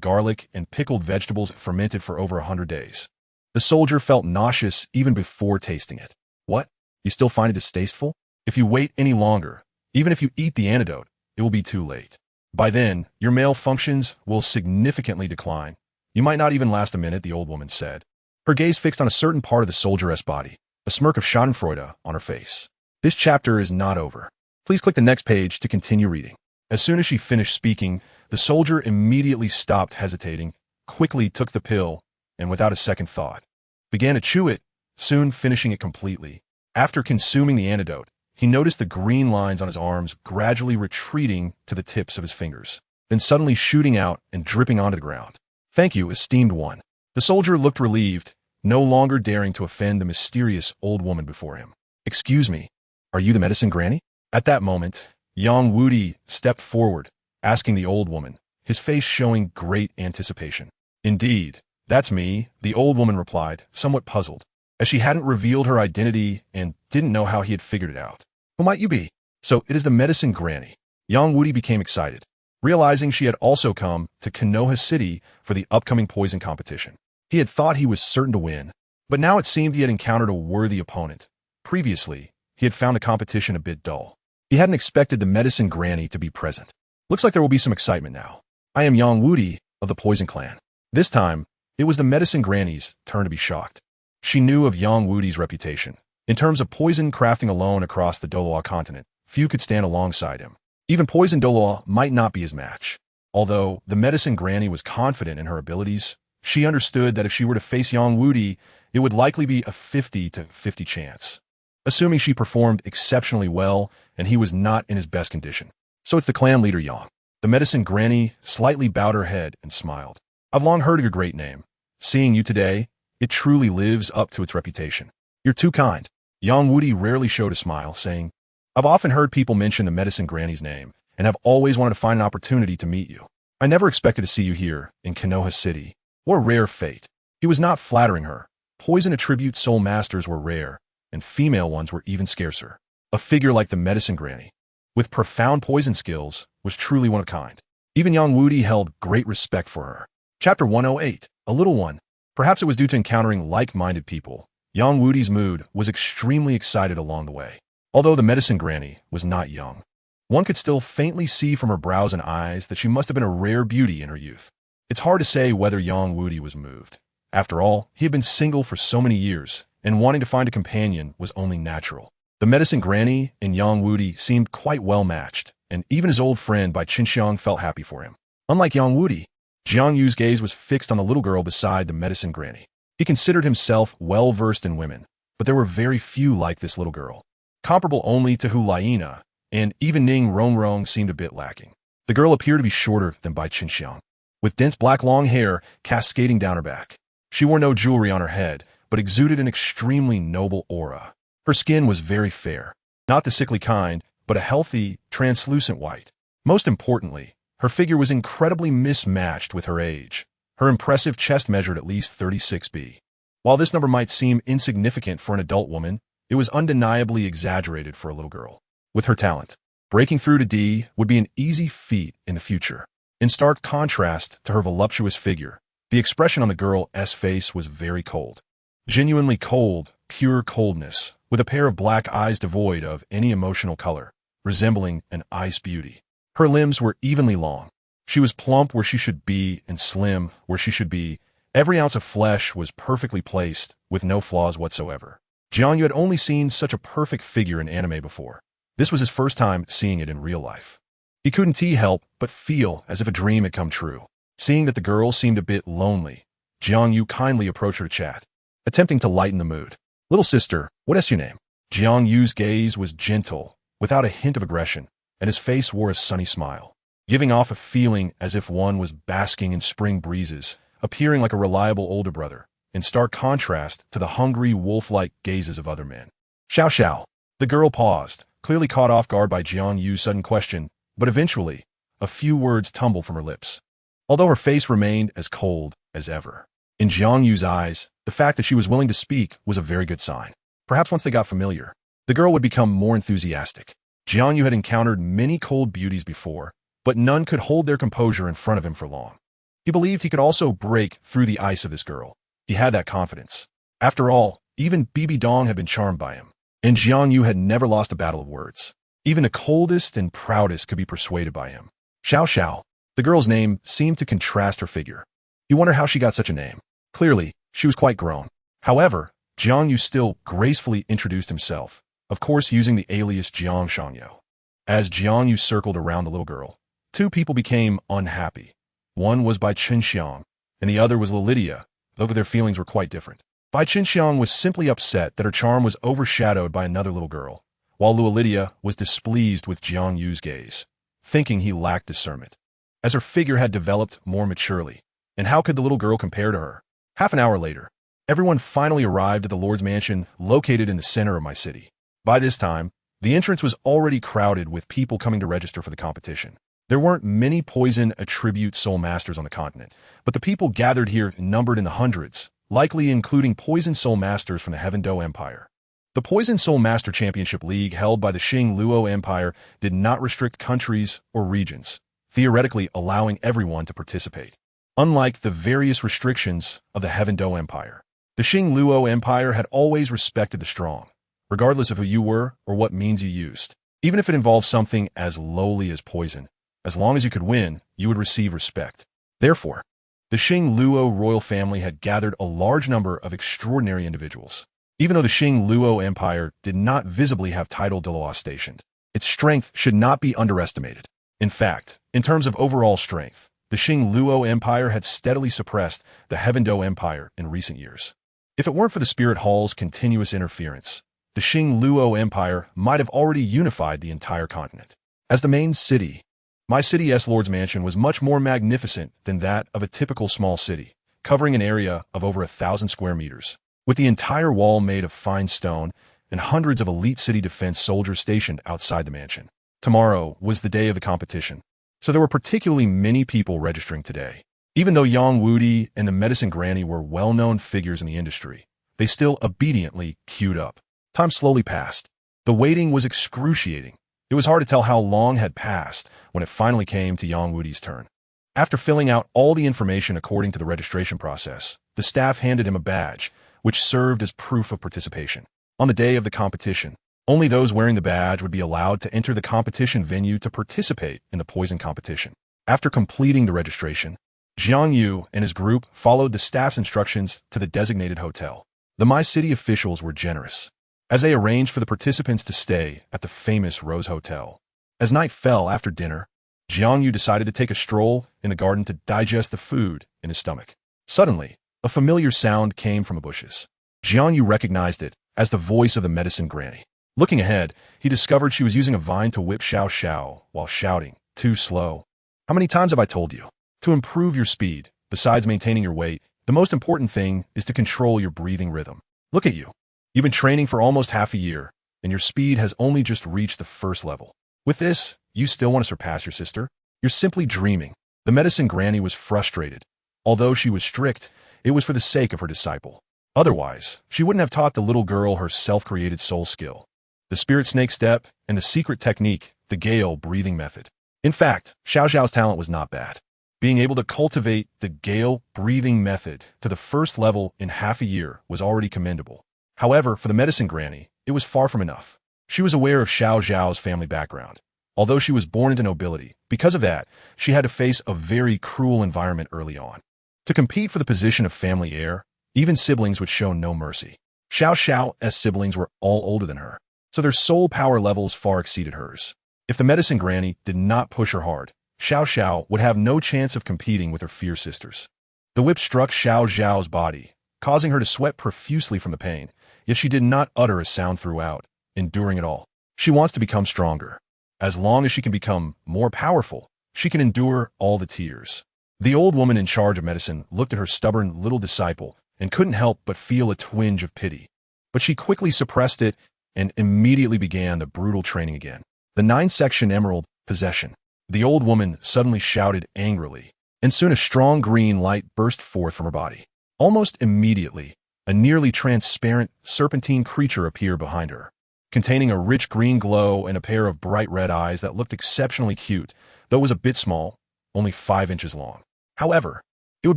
garlic and pickled vegetables fermented for over 100 days, the soldier felt nauseous even before tasting it. What? You still find it distasteful? If you wait any longer, even if you eat the antidote, it will be too late. By then, your male functions will significantly decline. You might not even last a minute, the old woman said, her gaze fixed on a certain part of the soldier's body, a smirk of schadenfreude on her face. This chapter is not over. Please click the next page to continue reading. As soon as she finished speaking, the soldier immediately stopped hesitating, quickly took the pill, and without a second thought, began to chew it, soon finishing it completely. After consuming the antidote, he noticed the green lines on his arms gradually retreating to the tips of his fingers, then suddenly shooting out and dripping onto the ground. "Thank you, esteemed one." The soldier looked relieved, no longer daring to offend the mysterious old woman before him. "Excuse me, are you the medicine granny?" At that moment, JiangYu stepped forward, asking the old woman, his face showing great anticipation. "Indeed, that's me," the old woman replied, somewhat puzzled, as she hadn't revealed her identity and didn't know how he had figured it out. "Who might you be?" "So it is the medicine granny." JiangYu became excited, realizing she had also come to Konoha City for the upcoming poison competition. He had thought he was certain to win, but now it seemed he had encountered a worthy opponent. Previously, he had found the competition a bit dull. He hadn't expected the medicine granny to be present. "Looks like there will be some excitement now. I am JiangYu of the Poison Clan." This time, it was the medicine granny's turn to be shocked. She knew of JiangYu's reputation. In terms of poison crafting alone across the Douluo Continent, few could stand alongside him. Even poison Douluo might not be his match. Although the medicine granny was confident in her abilities, she understood that if she were to face JiangYu, it would likely be a 50-50 chance, assuming she performed exceptionally well and he was not in his best condition. "So it's the clan leader Yang." The medicine granny slightly bowed her head and smiled. "I've long heard of your great name. Seeing you today, it truly lives up to its reputation." "You're too kind." JiangYu rarely showed a smile, saying, "I've often heard people mention the medicine granny's name, and have always wanted to find an opportunity to meet you. I never expected to see you here in Konoha City. What a rare fate." He was not flattering her. Poison attribute soul masters were rare, and female ones were even scarcer. A figure like the medicine granny, with profound poison skills, was truly one of a kind. Even JiangYu held great respect for her. Chapter 108, A Little One. Perhaps it was due to encountering like-minded people. JiangYu's mood was extremely excited along the way. Although the medicine granny was not young, one could still faintly see from her brows and eyes that she must have been a rare beauty in her youth. It's hard to say whether JiangYu was moved. After all, he had been single for so many years, and wanting to find a companion was only natural. The medicine granny and JiangYu seemed quite well matched, and even his old friend Bai Chixiao felt happy for him. Unlike JiangYu, Jiangyu's gaze was fixed on the little girl beside the medicine granny. He considered himself well-versed in women, but there were very few like this little girl. Comparable only to Hu Laina, and even Ning Rongrong seemed a bit lacking. The girl appeared to be shorter than Bai Chixiao, with dense black long hair cascading down her back. She wore no jewelry on her head, but exuded an extremely noble aura. Her skin was very fair, not the sickly kind, but a healthy, translucent white. Most importantly, her figure was incredibly mismatched with her age. Her impressive chest measured at least 36b. While this number might seem insignificant for an adult woman, it was undeniably exaggerated for a little girl. With her talent, breaking through to D would be an easy feat in the future. In stark contrast to her voluptuous figure, the expression on the girl's face was very cold. Genuinely cold, pure coldness, with a pair of black eyes devoid of any emotional color, resembling an ice beauty. Her limbs were evenly long. She was plump where she should be and slim where she should be. Every ounce of flesh was perfectly placed, with no flaws whatsoever. Jiang Yu had only seen such a perfect figure in anime before. This was his first time seeing it in real life. He couldn't help but feel as if a dream had come true. Seeing that the girl seemed a bit lonely, Jiang Yu kindly approached her to chat, attempting to lighten the mood. "Little sister, what is your name?" Jiang Yu's gaze was gentle, without a hint of aggression, and his face wore a sunny smile, giving off a feeling as if one was basking in spring breezes, appearing like a reliable older brother, in stark contrast to the hungry, wolf-like gazes of other men. "Xiao Xiao." The girl paused, clearly caught off guard by Jiang Yu's sudden question, but eventually, a few words tumbled from her lips, although her face remained as cold as ever. In Jiang Yu's eyes, the fact that she was willing to speak was a very good sign. Perhaps once they got familiar, the girl would become more enthusiastic. Jiang Yu had encountered many cold beauties before, but none could hold their composure in front of him for long. He believed he could also break through the ice of this girl. He had that confidence. After all, even Bibi Dong had been charmed by him, and Jiang Yu had never lost a battle of words. Even the coldest and proudest could be persuaded by him. Xiao Xiao. The girl's name seemed to contrast her figure. You wonder how she got such a name. Clearly, she was quite grown. However, Jiang Yu still gracefully introduced himself, of course using the alias JiangYu. As Jiang Yu circled around the little girl, two people became unhappy. One was Bai Qinxiang, and the other was Lydia, though their feelings were quite different. Bai Qinxiang was simply upset that her charm was overshadowed by another little girl, while Lydia was displeased with Jiang Yu's gaze, thinking he lacked discernment, as her figure had developed more maturely. And how could the little girl compare to her? Half an hour later, everyone finally arrived at the Lord's mansion located in the center of my city. By this time, the entrance was already crowded with people coming to register for the competition. There weren't many poison attribute soul masters on the continent, but the people gathered here numbered in the hundreds, likely including poison soul masters from the Heaven Do Empire. The Poison Soul Master Championship League held by the Luo Empire did not restrict countries or regions, theoretically allowing everyone to participate. Unlike the various restrictions of the Heaven Do Empire, the Luo Empire had always respected the strong, regardless of who you were or what means you used. Even if it involved something as lowly as poison, as long as you could win, you would receive respect. Therefore, the Luo royal family had gathered a large number of extraordinary individuals. Even though the Luo Empire did not visibly have title Dalu stationed, its strength should not be underestimated. In fact, in terms of overall strength, the Luo Empire had steadily suppressed the Heaven Do Empire in recent years. If it weren't for the Spirit Hall's continuous interference, the Luo Empire might have already unified the entire continent. As the main city, my city's Lord's Mansion was much more magnificent than that of a typical small city, covering an area of over 1,000 square meters, with the entire wall made of fine stone and hundreds of elite city defense soldiers stationed outside the mansion. Tomorrow was the day of the competition, so there were particularly many people registering today. Even though Yang Wudi and the Medicine Granny were well-known figures in the industry, they still obediently queued up. Time slowly passed. The waiting was excruciating. It was hard to tell how long had passed when it finally came to Yang Wudi's turn. After filling out all the information according to the registration process, the staff handed him a badge, which served as proof of participation. On the day of the competition, only those wearing the badge would be allowed to enter the competition venue to participate in the poison competition. After completing the registration, Jiang Yu and his group followed the staff's instructions to the designated hotel. The My City officials were generous, as they arranged for the participants to stay at the famous Rose Hotel. As night fell after dinner, Jiang Yu decided to take a stroll in the garden to digest the food in his stomach. Suddenly, a familiar sound came from the bushes. Jiang Yu recognized it as the voice of the Medicine Granny. Looking ahead, he discovered she was using a vine to whip Xiao Xiao while shouting, "Too slow. How many times have I told you? To improve your speed, besides maintaining your weight, The most important thing is to control your breathing rhythm. Look at you. You've been training for almost half a year, and your speed has only just reached the first level. With this, you still want to surpass your sister? You're simply dreaming. The medicine granny was frustrated. Although she was strict, it was for the sake of her disciple. Otherwise, she wouldn't have taught the little girl her self-created soul skill, the spirit snake step, and the secret technique, the Gale breathing method. In fact, Xiao Xiao's talent was not bad. Being able to cultivate the Gale breathing method to the first level in half a year was already commendable. However, for the medicine granny, it was far from enough. She was aware of Xiao Xiao's family background. Although she was born into nobility, because of that, she had to face a very cruel environment early on. To compete for the position of family heir, even siblings would show no mercy. Xiao Xiao's siblings were all older than her, so their soul power levels far exceeded hers. If the medicine granny did not push her hard, Xiao Xiao would have no chance of competing with her fierce sisters. The whip struck Xiao Xiao's body, causing her to sweat profusely from the pain, yet she did not utter a sound throughout, enduring it all. She wants to become stronger. As long as she can become more powerful, she can endure all the tears. The old woman in charge of medicine looked at her stubborn little disciple and couldn't help but feel a twinge of pity. But she quickly suppressed it and immediately began the brutal training again. The 9-section emerald possession. The old woman suddenly shouted angrily, and soon a strong green light burst forth from her body. Almost immediately, a nearly transparent serpentine creature appeared behind her, containing a rich green glow and a pair of bright red eyes that looked exceptionally cute, though it was a bit small, only 5 inches long. However, it would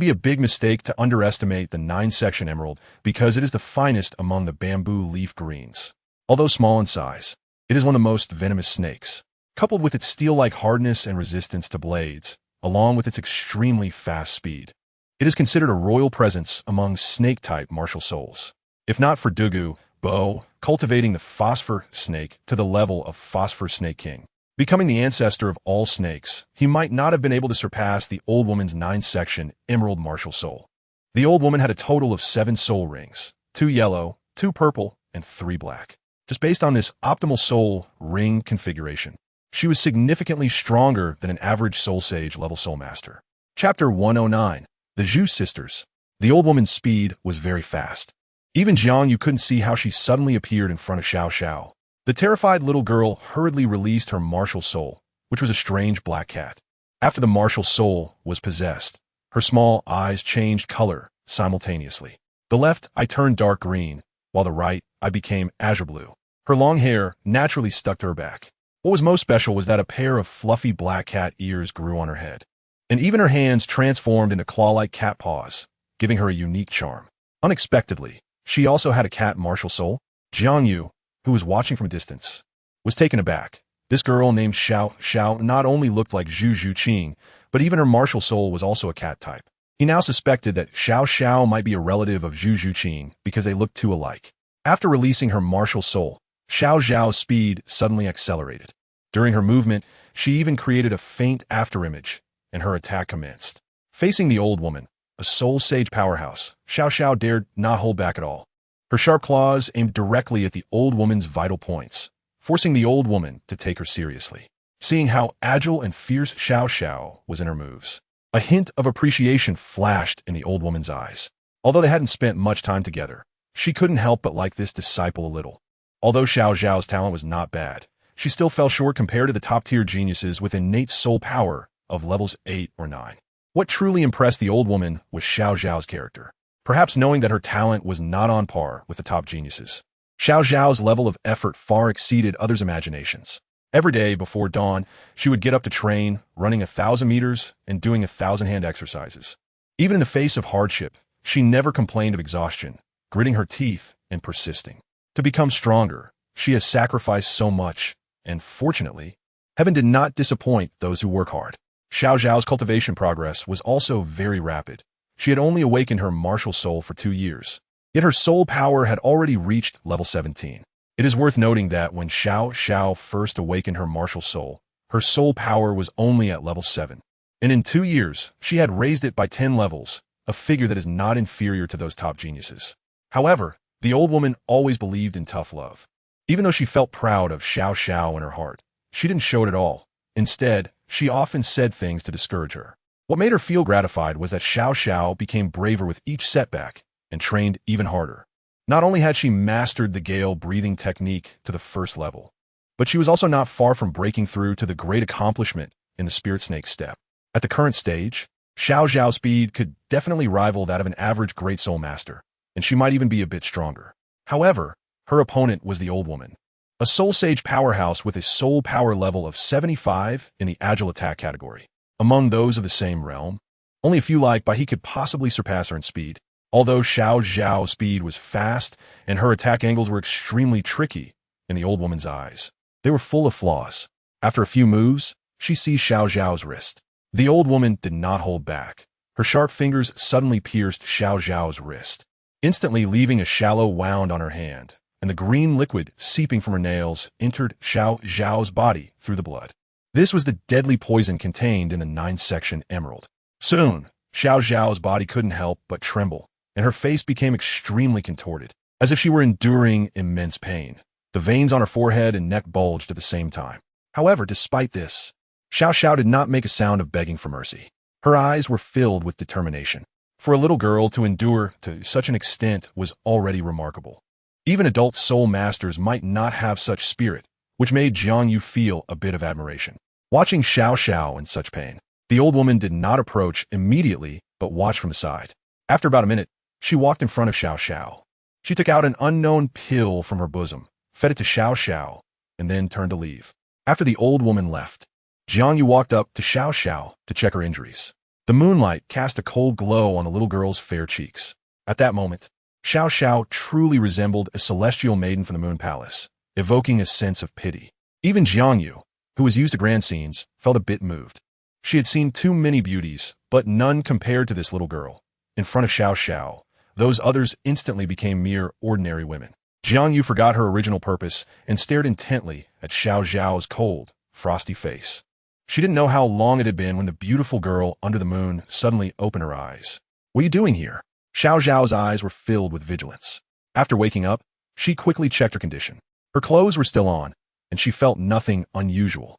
be a big mistake to underestimate the 9-section emerald because it is the finest among the bamboo leaf greens. Although small in size, it is one of the most venomous snakes. Coupled with its steel-like hardness and resistance to blades, along with its extremely fast speed, it is considered a royal presence among snake-type martial souls. If not for Dugu, Bo, cultivating the phosphor snake to the level of phosphor snake king, becoming the ancestor of all snakes, he might not have been able to surpass the old woman's 9-section emerald martial soul. The old woman had a total of 7 soul rings, 2 yellow, 2 purple, and 3 black. Just based on this optimal soul ring configuration, she was significantly stronger than an average Soul Sage level Soul Master. Chapter 109. The Zhu Sisters. The old woman's speed was very fast. Even Jiang Yu couldn't see how she suddenly appeared in front of Xiao Xiao. The terrified little girl hurriedly released her martial soul, which was a strange black cat. After the martial soul was possessed, her small eyes changed color simultaneously. The left eye turned dark green, while the right eye became azure blue. Her long hair naturally stuck to her back. What was most special was that a pair of fluffy black cat ears grew on her head, and even her hands transformed into claw-like cat paws, giving her a unique charm. Unexpectedly, she also had a cat martial soul. Jiang Yu, who was watching from a distance, was taken aback. This girl named Xiao Xiao not only looked like Zhu Zhuqing, but even her martial soul was also a cat type. He now suspected that Xiao Xiao might be a relative of Zhu Zhuqing because they looked too alike. After releasing her martial soul, Xiao Xiao's speed suddenly accelerated. During her movement, she even created a faint afterimage, and her attack commenced. Facing the old woman, a soul sage powerhouse, Xiao Xiao dared not hold back at all. Her sharp claws aimed directly at the old woman's vital points, forcing the old woman to take her seriously. Seeing how agile and fierce Xiao Xiao was in her moves, a hint of appreciation flashed in the old woman's eyes. Although they hadn't spent much time together, she couldn't help but like this disciple a little. Although Xiao Xiao's talent was not bad, she still fell short compared to the top-tier geniuses with innate soul power of levels 8 or 9. What truly impressed the old woman was Xiao Xiao's character, perhaps knowing that her talent was not on par with the top geniuses. Xiao Xiao's level of effort far exceeded others' imaginations. Every day before dawn, she would get up to train, running 1,000 meters and doing 1,000 hand exercises. Even in the face of hardship, she never complained of exhaustion, gritting her teeth and persisting. To become stronger, she has sacrificed so much, and fortunately, heaven did not disappoint those who work hard. Xiao Xiao's cultivation progress was also very rapid. She had only awakened her martial soul for 2 years, yet her soul power had already reached level 17. It is worth noting that when Xiao Xiao first awakened her martial soul, her soul power was only at level 7. And in 2 years, she had raised it by 10 levels, a figure that is not inferior to those top geniuses. However, the old woman always believed in tough love. Even though she felt proud of Xiao Xiao in her heart, she didn't show it at all. Instead, she often said things to discourage her. What made her feel gratified was that Xiao Xiao became braver with each setback and trained even harder. Not only had she mastered the Gale breathing technique to the first level, but she was also not far from breaking through to the great accomplishment in the Spirit Snake step. At the current stage, Xiao Xiao's speed could definitely rival that of an average Great Soul Master, and she might even be a bit stronger. However, her opponent was the old woman, a Soul Sage powerhouse with a soul power level of 75 in the Agile attack category. Among those of the same realm, only a few like Bai could possibly surpass her in speed. Although Xiao Xiao's speed was fast and her attack angles were extremely tricky in the old woman's eyes, they were full of flaws. After a few moves, she seized Xiao Xiao's wrist. The old woman did not hold back. Her sharp fingers suddenly pierced Xiao Xiao's wrist, instantly leaving a shallow wound on her hand, and the green liquid seeping from her nails entered Xiao Xiao's body through the blood. This was the deadly poison contained in the 9-section emerald. Soon, Xiao Xiao's body couldn't help but tremble, and her face became extremely contorted, as if she were enduring immense pain. The veins on her forehead and neck bulged at the same time. However, despite this, Xiao Xiao did not make a sound of begging for mercy. Her eyes were filled with determination. For a little girl to endure to such an extent was already remarkable. Even adult soul masters might not have such spirit, which made Jiang Yu feel a bit of admiration. Watching Xiao Xiao in such pain, the old woman did not approach immediately but watched from the side. After about a minute, she walked in front of Xiao Xiao. She took out an unknown pill from her bosom, fed it to Xiao Xiao, and then turned to leave. After the old woman left, Jiang Yu walked up to Xiao Xiao to check her injuries. The moonlight cast a cold glow on the little girl's fair cheeks. At that moment, Xiao Xiao truly resembled a celestial maiden from the Moon Palace, evoking a sense of pity. Even Jiang Yu, who was used to grand scenes, felt a bit moved. She had seen too many beauties, but none compared to this little girl. In front of Xiao Xiao, those others instantly became mere ordinary women. Jiang Yu forgot her original purpose and stared intently at Xiao Xiao's cold, frosty face. She didn't know how long it had been when the beautiful girl under the moon suddenly opened her eyes. "What are you doing here?" Xiao Xiao's eyes were filled with vigilance. After waking up, she quickly checked her condition. Her clothes were still on, and she felt nothing unusual.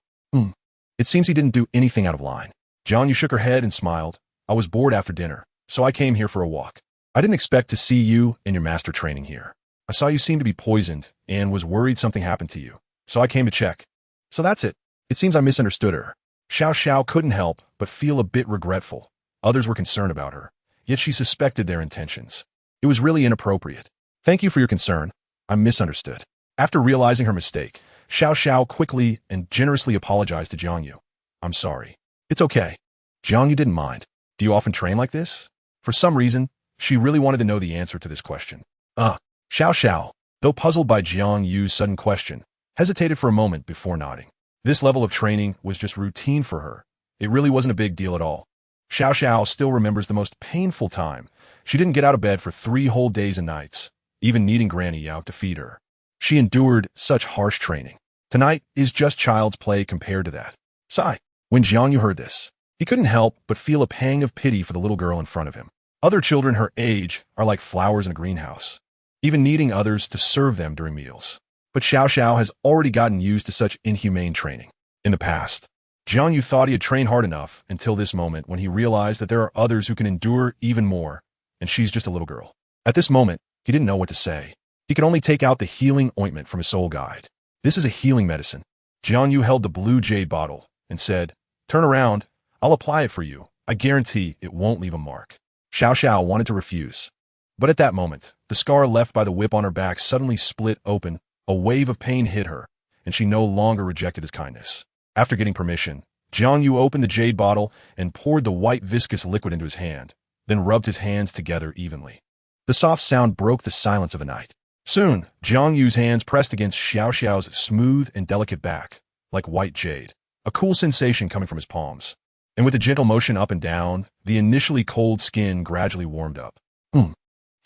It seems he didn't do anything out of line. Jiang Yu shook her head and smiled. "I was bored after dinner, so I came here for a walk. I didn't expect to see you in your master training here. I saw you seem to be poisoned and was worried something happened to you, so I came to check." So that's it. It seems I misunderstood her. Xiao Xiao couldn't help but feel a bit regretful. Others were concerned about her, yet she suspected their intentions. It was really inappropriate. "Thank you for your concern. I misunderstood." After realizing her mistake, Xiao Xiao quickly and generously apologized to Jiang Yu. "I'm sorry." "It's okay." Jiang Yu didn't mind. "Do you often train like this?" For some reason, she really wanted to know the answer to this question. Xiao Xiao, though puzzled by Jiang Yu's sudden question, hesitated for a moment before nodding. This level of training was just routine for her. It really wasn't a big deal at all. Xiao Xiao still remembers the most painful time. She didn't get out of bed for 3 whole days and nights, even needing Granny Yao to feed her. She endured such harsh training. Tonight is just child's play compared to that. Sigh. When Jiang Yu heard this, he couldn't help but feel a pang of pity for the little girl in front of him. Other children her age are like flowers in a greenhouse, even needing others to serve them during meals. But Xiao Xiao has already gotten used to such inhumane training. In the past, Jiang Yu thought he had trained hard enough until this moment when he realized that there are others who can endure even more, and she's just a little girl. At this moment, he didn't know what to say. He could only take out the healing ointment from his soul guide. "This is a healing medicine." Jiang Yu held the blue jade bottle and said, "Turn around. I'll apply it for you. I guarantee it won't leave a mark." Xiao Xiao wanted to refuse. But at that moment, the scar left by the whip on her back suddenly split open. A wave of pain hit her, and she no longer rejected his kindness. After getting permission, Jiang Yu opened the jade bottle and poured the white viscous liquid into his hand, then rubbed his hands together evenly. The soft sound broke the silence of the night. Soon, Jiang Yu's hands pressed against Xiao Xiao's smooth and delicate back, like white jade, a cool sensation coming from his palms. And with a gentle motion up and down, the initially cold skin gradually warmed up. Xiao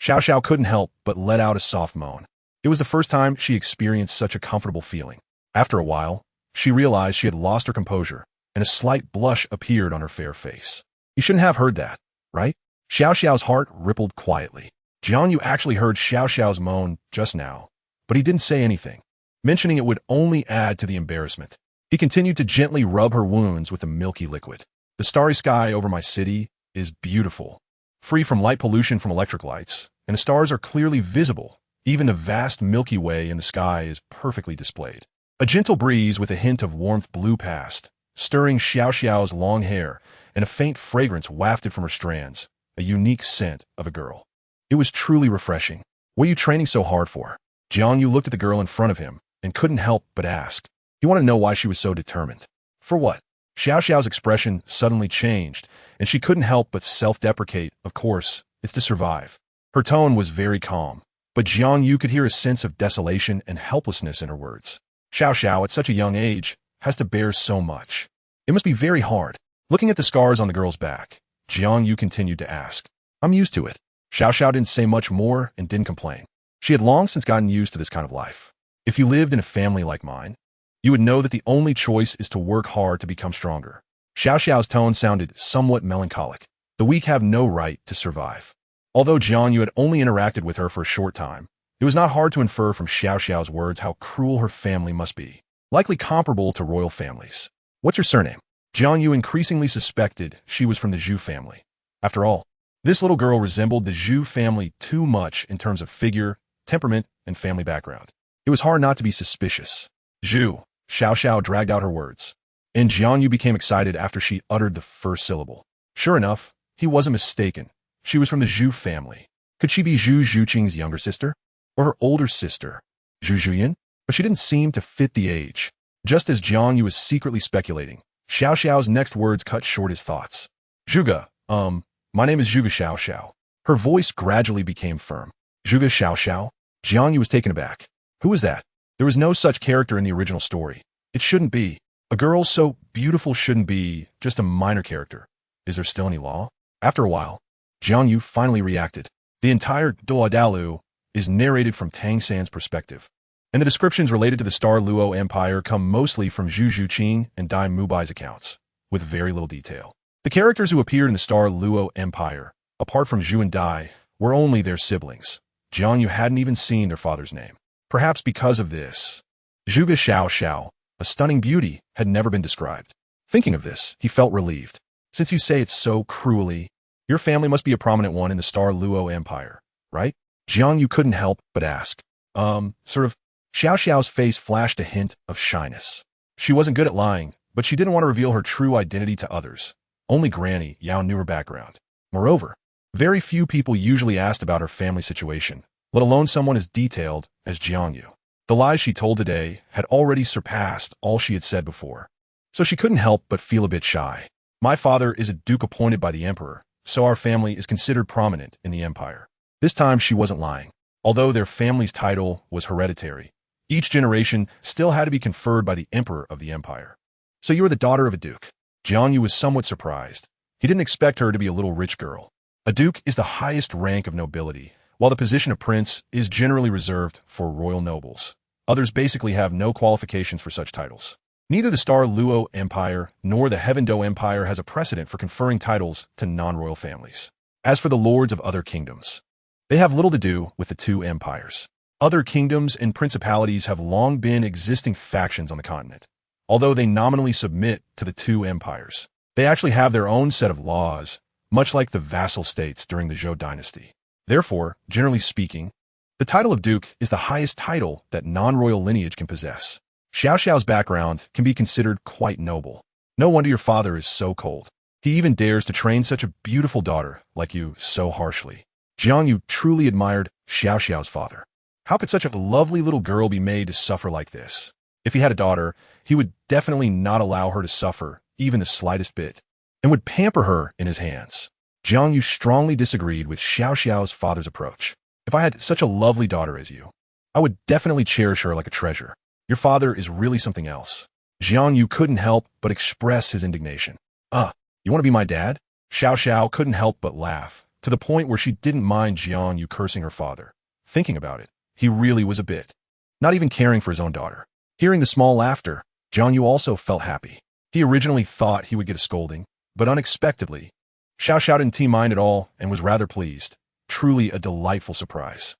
Xiao couldn't help but let out a soft moan. It was the first time she experienced such a comfortable feeling. After a while, she realized she had lost her composure, and a slight blush appeared on her fair face. You shouldn't have heard that, right? Xiao Xiao's heart rippled quietly. Jiang Yu actually heard Xiao Xiao's moan just now, but he didn't say anything, mentioning it would only add to the embarrassment. He continued to gently rub her wounds with the milky liquid. The starry sky over my city is beautiful, free from light pollution from electric lights, and the stars are clearly visible. Even the vast Milky Way in the sky is perfectly displayed. A gentle breeze with a hint of warmth blew past, stirring Xiaoxiao's long hair, and a faint fragrance wafted from her strands, a unique scent of a girl. It was truly refreshing. What are you training so hard for? Jiang Yu looked at the girl in front of him and couldn't help but ask. He wanted to know why she was so determined. For what? Xiaoxiao's expression suddenly changed, and she couldn't help but self-deprecate. Of course, it's to survive. Her tone was very calm, but Jiang Yu could hear a sense of desolation and helplessness in her words. Xiaoxiao, at such a young age, has to bear so much. It must be very hard. Looking at the scars on the girl's back, Jiang Yu continued to ask. I'm used to it. Xiaoxiao didn't say much more and didn't complain. She had long since gotten used to this kind of life. If you lived in a family like mine, you would know that the only choice is to work hard to become stronger. Xiaoxiao's tone sounded somewhat melancholic. The weak have no right to survive. Although Jiang Yu had only interacted with her for a short time, it was not hard to infer from Xiaoxiao's words how cruel her family must be, likely comparable to royal families. What's your surname? Jiang Yu increasingly suspected she was from the Zhu family. After all, this little girl resembled the Zhu family too much in terms of figure, temperament, and family background. It was hard not to be suspicious. Zhu. Xiaoxiao dragged out her words, and Jiang Yu became excited after she uttered the first syllable. Sure enough, he wasn't mistaken. She was from the Zhu family. Could she be Zhu Zhuqing's younger sister? Or her older sister, Zhu Zhuyan? But she didn't seem to fit the age. Just as Jiang Yu was secretly speculating, Xiaoxiao's next words cut short his thoughts. Zhuge, my name is Zhuge Xiaoxiao. Her voice gradually became firm. Zhuge Xiaoxiao? Jiang Yu was taken aback. Who is that? There was no such character in the original story. It shouldn't be. A girl so beautiful shouldn't be just a minor character. Is there still any law? After a while, Jiang Yu finally reacted. The entire Dalu is narrated from Tang San's perspective, and the descriptions related to the Star Luo Empire come mostly from Zhu Zhuqing and Dai Mubai's accounts, with very little detail. The characters who appeared in the Star Luo Empire, apart from Zhu and Dai, were only their siblings. Jiang Yu hadn't even seen their father's name. Perhaps because of this, Zhuge Xiaoxiao, a stunning beauty, had never been described. Thinking of this, he felt relieved. Since you say it so cruelly, your family must be a prominent one in the Star Luo Empire, right? Jiang Yu couldn't help but ask. Sort of. Xiaoxiao's face flashed a hint of shyness. She wasn't good at lying, but she didn't want to reveal her true identity to others. Only Granny Yao knew her background. Moreover, very few people usually asked about her family situation, let alone someone as detailed as Jiang Yu. The lies she told today had already surpassed all she had said before, so she couldn't help but feel a bit shy. My father is a duke appointed by the emperor, so our family is considered prominent in the empire. This time she wasn't lying. Although their family's title was hereditary, each generation still had to be conferred by the emperor of the empire. So you are the daughter of a duke. Jiang Yu was somewhat surprised. He didn't expect her to be a little rich girl. A duke is the highest rank of nobility, while the position of prince is generally reserved for royal nobles. Others basically have no qualifications for such titles. Neither the Star Luo Empire nor the Heaven Do Empire has a precedent for conferring titles to non-royal families. As for the lords of other kingdoms, they have little to do with the two empires. Other kingdoms and principalities have long been existing factions on the continent. Although they nominally submit to the two empires, they actually have their own set of laws, much like the vassal states during the Zhou dynasty. Therefore, generally speaking, the title of duke is the highest title that non-royal lineage can possess. Xiaoxiao's background can be considered quite noble. No wonder your father is so cold. He even dares to train such a beautiful daughter like you so harshly. Jiang Yu truly admired Xiaoxiao's father. How could such a lovely little girl be made to suffer like this? If he had a daughter, he would definitely not allow her to suffer even the slightest bit, and would pamper her in his hands. Jiang Yu strongly disagreed with Xiaoxiao's father's approach. If I had such a lovely daughter as you, I would definitely cherish her like a treasure. Your father is really something else. Jiang Yu couldn't help but express his indignation. You want to be my dad? Xiaoxiao couldn't help but laugh, to the point where she didn't mind Jiang Yu cursing her father. Thinking about it, he really was a bit. Not even caring for his own daughter. Hearing the small laughter, Jiang Yu also felt happy. He originally thought he would get a scolding, but unexpectedly, Xiaoxiao didn't mind at all and was rather pleased. Truly a delightful surprise.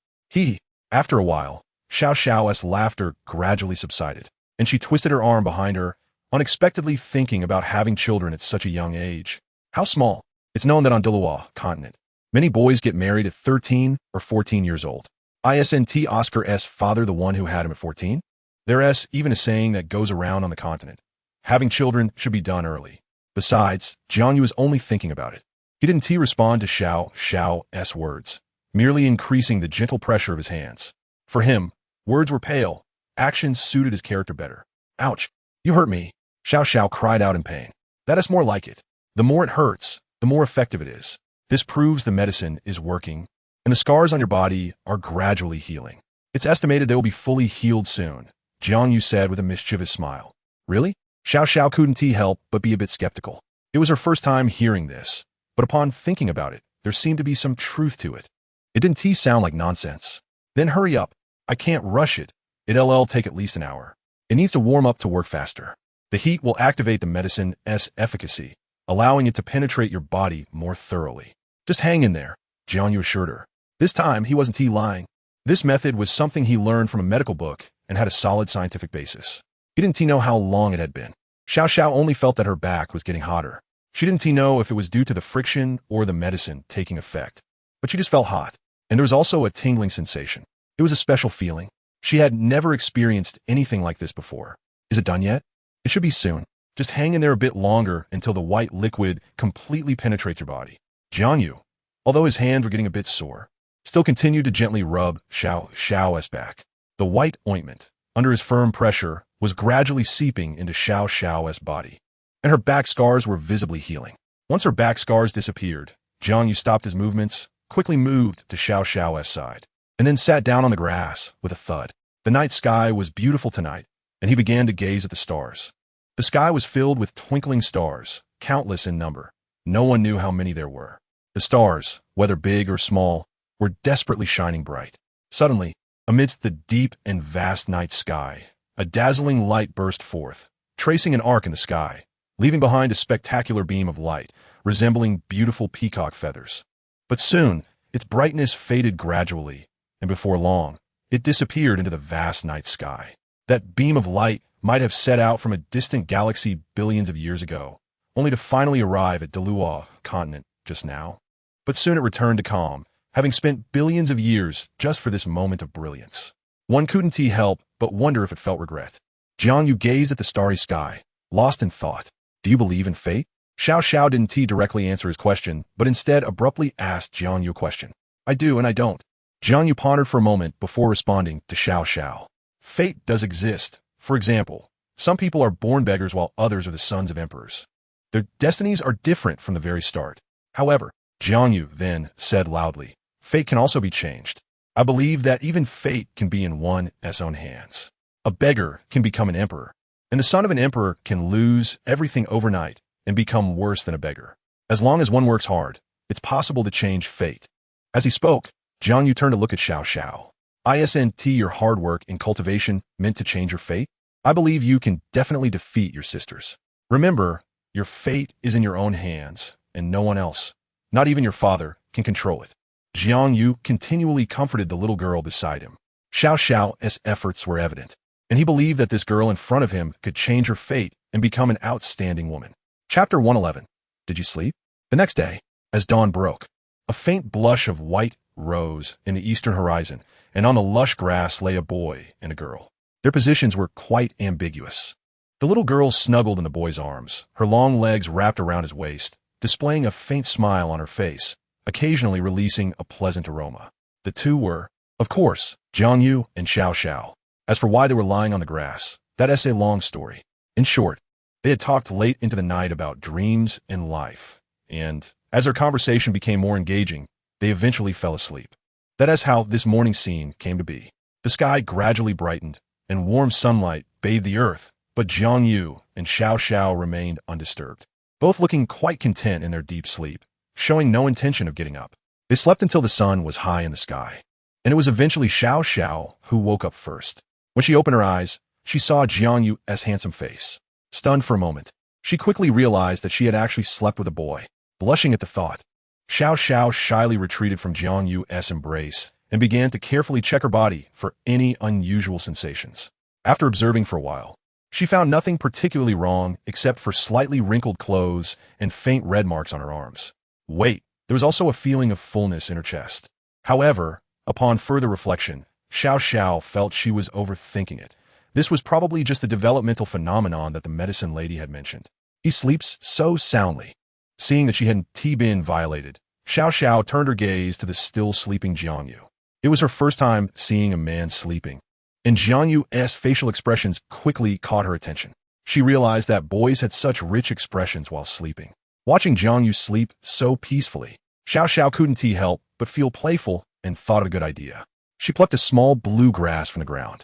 After a while, Xiaoxiao's laughter gradually subsided, and she twisted her arm behind her, unexpectedly thinking about having children at such a young age. How small? It's known that on Douluo Continent, many boys get married at 13 or 14 years old. Isn't Oscar's father the one who had him at 14? There's even a saying that goes around on the continent. Having children should be done early. Besides, JiangYu was only thinking about it. He didn't respond to Xiao's words, merely increasing the gentle pressure of his hands. For him, words were pale. Actions suited his character better. Ouch! You hurt me. Xiao cried out in pain. That is more like it. The more it hurts, the more effective it is. This proves the medicine is working, and the scars on your body are gradually healing. It's estimated they will be fully healed soon, JiangYu said with a mischievous smile. Really? Xiao couldn't help but be a bit skeptical. It was her first time hearing this, but upon thinking about it, there seemed to be some truth to it. It didn't sound like nonsense. Then hurry up. I can't rush it. It'll take at least an hour. It needs to warm up to work faster. The heat will activate the medicine's efficacy, allowing it to penetrate your body more thoroughly. Just hang in there, JiangYu assured her. This time, he wasn't lying. This method was something he learned from a medical book and had a solid scientific basis. He didn't know how long it had been. Xiao only felt that her back was getting hotter. She didn't know if it was due to the friction or the medicine taking effect, but she just felt hot, and there was also a tingling sensation. It was a special feeling. She had never experienced anything like this before. Is it done yet? It should be soon. Just hang in there a bit longer until the white liquid completely penetrates your body. JiangYu, although his hands were getting a bit sore, still continued to gently rub Xiao's back. The white ointment, under his firm pressure, was gradually seeping into Xiao's body, and her back scars were visibly healing. Once her back scars disappeared, JiangYu stopped his movements, quickly moved to Xiao's side, and then sat down on the grass with a thud. The night sky was beautiful tonight, and he began to gaze at the stars. The sky was filled with twinkling stars, countless in number. No one knew how many there were. The stars, whether big or small, were desperately shining bright. Suddenly, amidst the deep and vast night sky, a dazzling light burst forth, tracing an arc in the sky, leaving behind a spectacular beam of light, resembling beautiful peacock feathers. But soon, its brightness faded gradually, and before long, it disappeared into the vast night sky. That beam of light might have set out from a distant galaxy billions of years ago, only to finally arrive at Douluo Continent just now. But soon it returned to calm, having spent billions of years just for this moment of brilliance. One couldn't help but wonder if it felt regret. JiangYu gazed at the starry sky, lost in thought. Do you believe in fate? Xiao didn't directly answer his question, but instead abruptly asked JiangYu a question. I do and I don't. JiangYu pondered for a moment before responding to Xiao. Fate does exist. For example, some people are born beggars while others are the sons of emperors. Their destinies are different from the very start. However, JiangYu then said loudly, fate can also be changed. I believe that even fate can be in one's own hands. A beggar can become an emperor, and the son of an emperor can lose everything overnight and become worse than a beggar. As long as one works hard, it's possible to change fate. As he spoke, JiangYu turned to look at Xiao. Isn't your hard work in cultivation meant to change your fate? I believe you can definitely defeat your sisters. Remember, your fate is in your own hands, and no one else, not even your father, can control it. JiangYu continually comforted the little girl beside him. Xiao's efforts were evident, and he believed that this girl in front of him could change her fate and become an outstanding woman. Chapter 111. Did you sleep? The next day, as dawn broke, a faint blush of white rose in the eastern horizon, and on the lush grass lay a boy and a girl. Their positions were quite ambiguous. The little girl snuggled in the boy's arms, her long legs wrapped around his waist, displaying a faint smile on her face, occasionally releasing a pleasant aroma. The two were, of course, JiangYu and Xiao. As for why they were lying on the grass, that's a long story. In short, they had talked late into the night about dreams and life, and, as their conversation became more engaging, they eventually fell asleep. That is how this morning scene came to be. The sky gradually brightened, and warm sunlight bathed the earth, but JiangYu and Xiao remained undisturbed, both looking quite content in their deep sleep, showing no intention of getting up. They slept until the sun was high in the sky, and it was eventually Xiao who woke up first. When she opened her eyes, she saw JiangYu's handsome face. Stunned for a moment, she quickly realized that she had actually slept with a boy. Blushing at the thought, Xiao shyly retreated from JiangYu's embrace and began to carefully check her body for any unusual sensations. After observing for a while, She found nothing particularly wrong except for slightly wrinkled clothes and faint red marks on her arms. Wait, there was also a feeling of fullness in her chest. However, upon further reflection, Xiao felt she was overthinking it. This was probably just the developmental phenomenon that the medicine lady had mentioned. He sleeps so soundly. Seeing that she hadn't been violated, Xiao turned her gaze to the still sleeping Jiang Yu. It was her first time seeing a man sleeping, and Jiang Yu's facial expressions quickly caught her attention. She realized that boys had such rich expressions while sleeping. Watching Jiang Yu sleep so peacefully, Xiao couldn't help but feel playful and thought of a good idea. She plucked a small blue grass from the ground.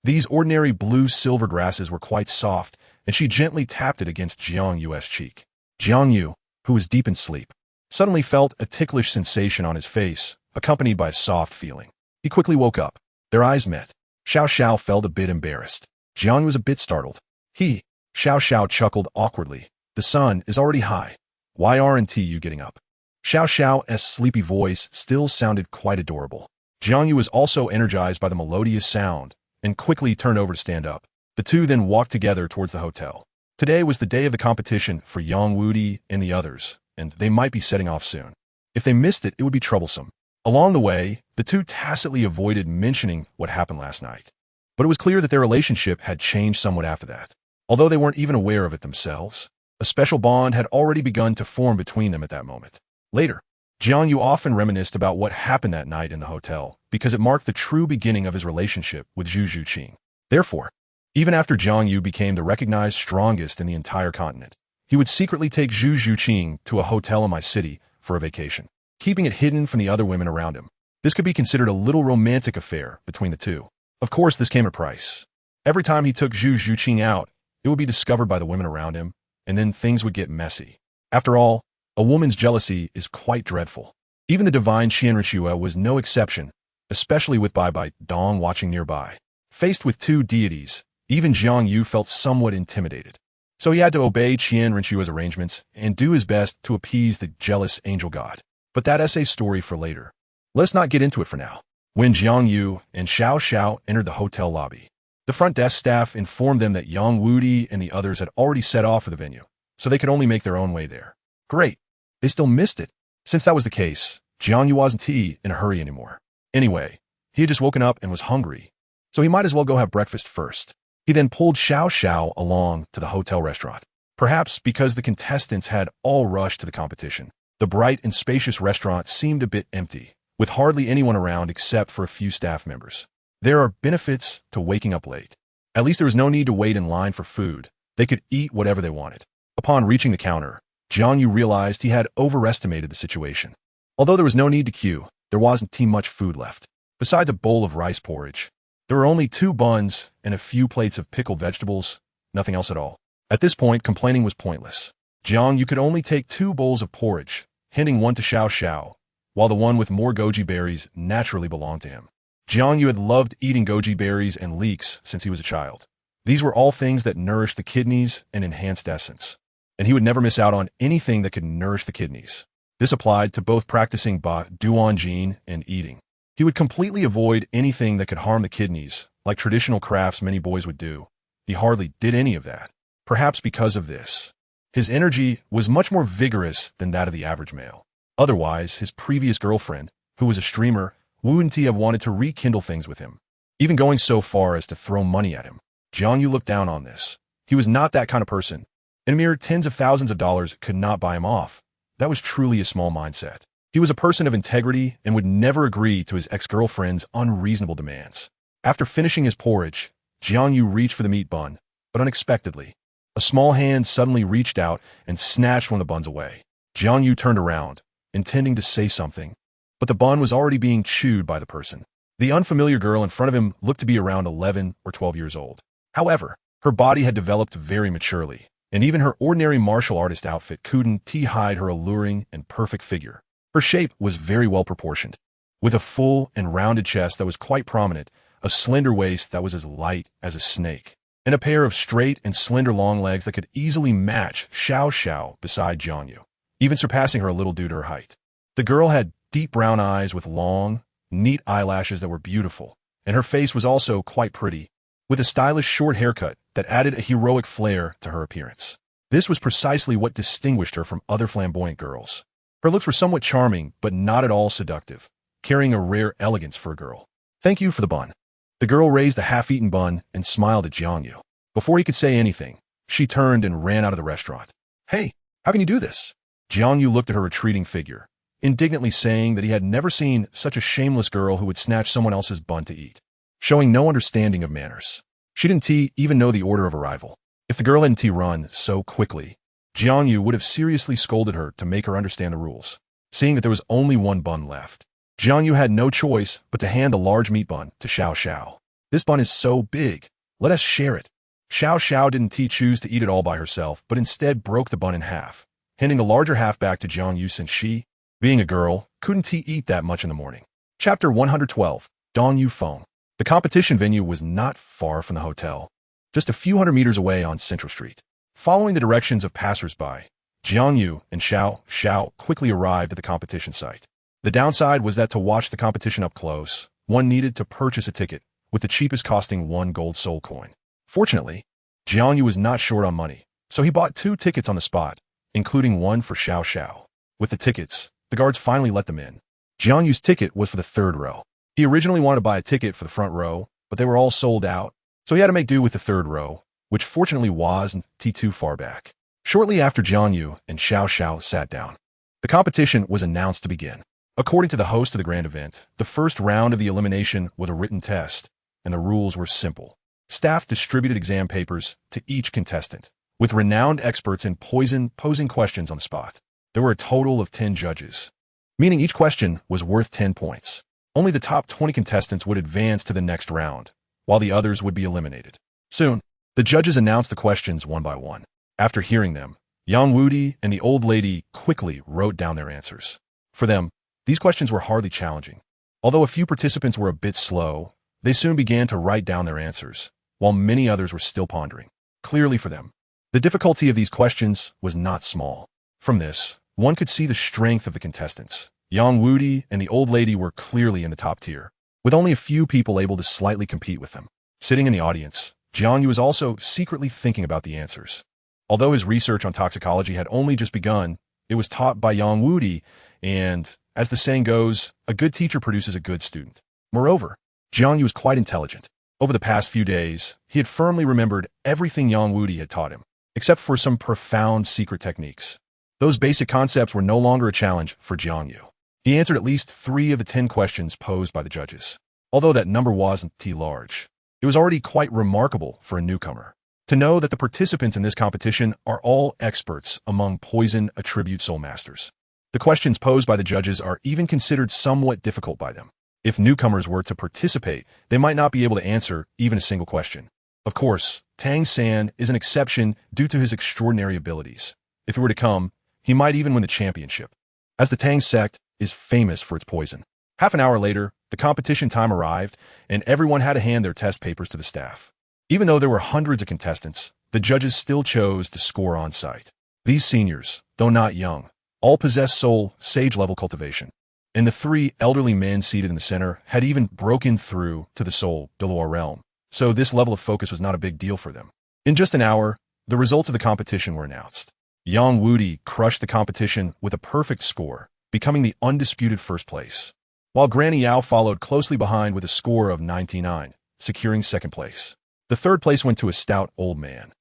These ordinary blue-silver grasses were quite soft, and she gently tapped it against Jiang Yu's cheek. Jiang Yu, who was deep in sleep, suddenly felt a ticklish sensation on his face, accompanied by a soft feeling. He quickly woke up. Their eyes met. Xiao felt a bit embarrassed. Jiang Yu was a bit startled. Xiao chuckled awkwardly. The sun is already high. Why aren't you getting up? Xiao's sleepy voice still sounded quite adorable. Jiang Yu was also energized by the melodious sound and quickly turned over to stand up. The two then walked together towards the hotel. Today was the day of the competition for Yang Wu and the others, and they might be setting off soon. If they missed it, it would be troublesome. Along the way, the two tacitly avoided mentioning what happened last night. But it was clear that their relationship had changed somewhat after that. Although they weren't even aware of it themselves, a special bond had already begun to form between them at that moment. Later, Jiang Yu often reminisced about what happened that night in the hotel because it marked the true beginning of his relationship with Zhu Qing. Therefore, even after Jiang Yu became the recognized strongest in the entire continent, he would secretly take Zhu Qing to a hotel in my city for a vacation, keeping it hidden from the other women around him. This could be considered a little romantic affair between the two. Of course, this came at a price. Every time he took Zhu Qing out, it would be discovered by the women around him, and then things would get messy. After all, a woman's jealousy is quite dreadful. Even the divine Qianrenshua was no exception, especially with Bibi Dong watching nearby. Faced with two deities, even Jiang Yu felt somewhat intimidated. So he had to obey Qianrenshua's arrangements and do his best to appease the jealous angel god. But that's a story for later. Let's not get into it for now. When Jiang Yu and Xiao entered the hotel lobby, the front desk staff informed them that Yang Wu and the others had already set off for the venue, so they could only make their own way there. Great. They still missed it. Since that was the case, Jiang Yu wasn't in a hurry anymore. Anyway, he had just woken up and was hungry, so he might as well go have breakfast first. He then pulled Xiao along to the hotel restaurant. Perhaps because the contestants had all rushed to the competition, the bright and spacious restaurant seemed a bit empty, with hardly anyone around except for a few staff members. There are benefits to waking up late. At least there was no need to wait in line for food. They could eat whatever they wanted. Upon reaching the counter, Jiang Yu realized he had overestimated the situation. Although there was no need to queue, there wasn't much food left. Besides a bowl of rice porridge, there were only 2 buns and a few plates of pickled vegetables, nothing else at all. At this point, complaining was pointless. Jiang Yu could only take 2 bowls of porridge, handing one to Xiao, while the one with more goji berries naturally belonged to him. Jiang Yu had loved eating goji berries and leeks since he was a child. These were all things that nourished the kidneys and enhanced essence, and he would never miss out on anything that could nourish the kidneys. This applied to both practicing duanjin and eating. He would completely avoid anything that could harm the kidneys, like traditional crafts many boys would do. He hardly did any of that. Perhaps because of this, his energy was much more vigorous than that of the average male. Otherwise, his previous girlfriend, who was a streamer, wouldn't have wanted to rekindle things with him, even going so far as to throw money at him. Jiang Yu looked down on this. He was not that kind of person, and a mere tens of thousands of dollars could not buy him off. That was truly a small mindset. He was a person of integrity and would never agree to his ex-girlfriend's unreasonable demands. After finishing his porridge, Jiang Yu reached for the meat bun, but unexpectedly, a small hand suddenly reached out and snatched one of the buns away. Jiang Yu turned around, intending to say something, but the bun was already being chewed by the person. The unfamiliar girl in front of him looked to be around 11 or 12 years old. However, her body had developed very maturely, and even her ordinary martial artist outfit couldn't hide her alluring and perfect figure. Her shape was very well proportioned, with a full and rounded chest that was quite prominent, a slender waist that was as light as a snake, and a pair of straight and slender long legs that could easily match Xiao beside Jiang Yu, even surpassing her a little due to her height. The girl had deep brown eyes with long, neat eyelashes that were beautiful, and her face was also quite pretty, with a stylish short haircut that added a heroic flair to her appearance. This was precisely what distinguished her from other flamboyant girls. Her looks were somewhat charming, but not at all seductive, carrying a rare elegance for a girl. "Thank you for the bun." The girl raised the half-eaten bun and smiled at Jiang Yu. Before he could say anything, she turned and ran out of the restaurant. "Hey, how can you do this?" Jiang Yu looked at her retreating figure, indignantly saying that he had never seen such a shameless girl who would snatch someone else's bun to eat, showing no understanding of manners. She didn't even know the order of arrival. If the girl hadn't run so quickly, Jiang Yu would have seriously scolded her to make her understand the rules. Seeing that there was only one bun left, Jiang Yu had no choice but to hand the large meat bun to Xiao Xiao. "This bun is so big. Let us share it." Xiao Xiao didn't choose to eat it all by herself, but instead broke the bun in half, handing the larger half back to Jiang Yu since she, being a girl, couldn't eat that much in the morning. Chapter 112, Dongyu Feng. The competition venue was not far from the hotel, just a few hundred meters away on Central Street. Following the directions of passers-by, Jiang Yu and Xiao Xiao quickly arrived at the competition site. The downside was that to watch the competition up close, one needed to purchase a ticket, with the cheapest costing 1 gold soul coin. Fortunately, Jiang Yu was not short on money, so he bought 2 tickets on the spot, including one for Xiao Xiao. With the tickets, the guards finally let them in. Jiang Yu's ticket was for the 3rd row. He originally wanted to buy a ticket for the front row, but they were all sold out, so he had to make do with the 3rd row, which fortunately wasn't too far back. Shortly after Jiang Yu and Xiao Xiao sat down, the competition was announced to begin. According to the host of the grand event, the first round of the elimination was a written test, and the rules were simple. Staff distributed exam papers to each contestant, with renowned experts in poison posing questions on the spot. There were a total of 10 judges, meaning each question was worth 10 points. Only the top 20 contestants would advance to the next round, while the others would be eliminated. Soon, the judges announced the questions one by one. After hearing them, Yang Wudi and the old lady quickly wrote down their answers. For them, these questions were hardly challenging. Although a few participants were a bit slow, they soon began to write down their answers, while many others were still pondering. Clearly for them, the difficulty of these questions was not small. From this, one could see the strength of the contestants. Yang Wudi and the old lady were clearly in the top tier, with only a few people able to slightly compete with them. Sitting in the audience, Jiang Yu was also secretly thinking about the answers. Although his research on toxicology had only just begun, it was taught by Yang Wudi, and, as the saying goes, a good teacher produces a good student. Moreover, Jiang Yu was quite intelligent. Over the past few days, he had firmly remembered everything Yang Wudi had taught him, except for some profound secret techniques. Those basic concepts were no longer a challenge for Jiang Yu. He answered at least 3 of the 10 questions posed by the judges. Although that number wasn't large, it was already quite remarkable for a newcomer. To know that the participants in this competition are all experts among poison attribute soul masters. The questions posed by the judges are even considered somewhat difficult by them. If newcomers were to participate, they might not be able to answer even a single question. Of course, Tang San is an exception due to his extraordinary abilities. If he were to come, he might even win the championship, as the Tang sect is famous for its poison. Half an hour later, the competition time arrived, and everyone had to hand their test papers to the staff. Even though there were hundreds of contestants, the judges still chose to score on site. These seniors, though not young, all possessed soul sage-level cultivation, and the 3 elderly men seated in the center had even broken through to the soul Douluo realm, so this level of focus was not a big deal for them. In just an hour, the results of the competition were announced. Yang Wudi crushed the competition with a perfect score, becoming the undisputed first place, while Granny Yao followed closely behind with a score of 99, securing second place. The third place went to a stout old man.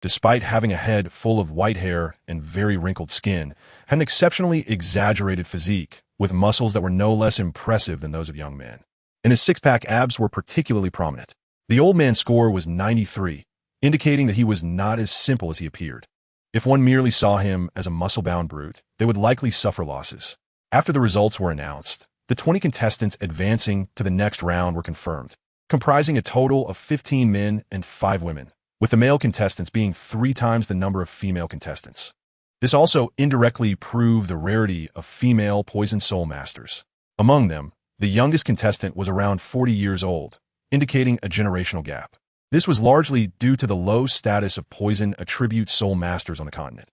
Despite having a head full of white hair and very wrinkled skin, had an exceptionally exaggerated physique, with muscles that were no less impressive than those of young men. And his six-pack abs were particularly prominent. The old man's score was 93, indicating that he was not as simple as he appeared. If one merely saw him as a muscle-bound brute, they would likely suffer losses. After the results were announced, the 20 contestants advancing to the next round were confirmed, comprising a total of 15 men and 5 women, with the male contestants being 3 times the number of female contestants. This also indirectly proved the rarity of female poison soul masters. Among them, the youngest contestant was around 40 years old, indicating a generational gap. This was largely due to the low status of poison attribute soul masters on the continent.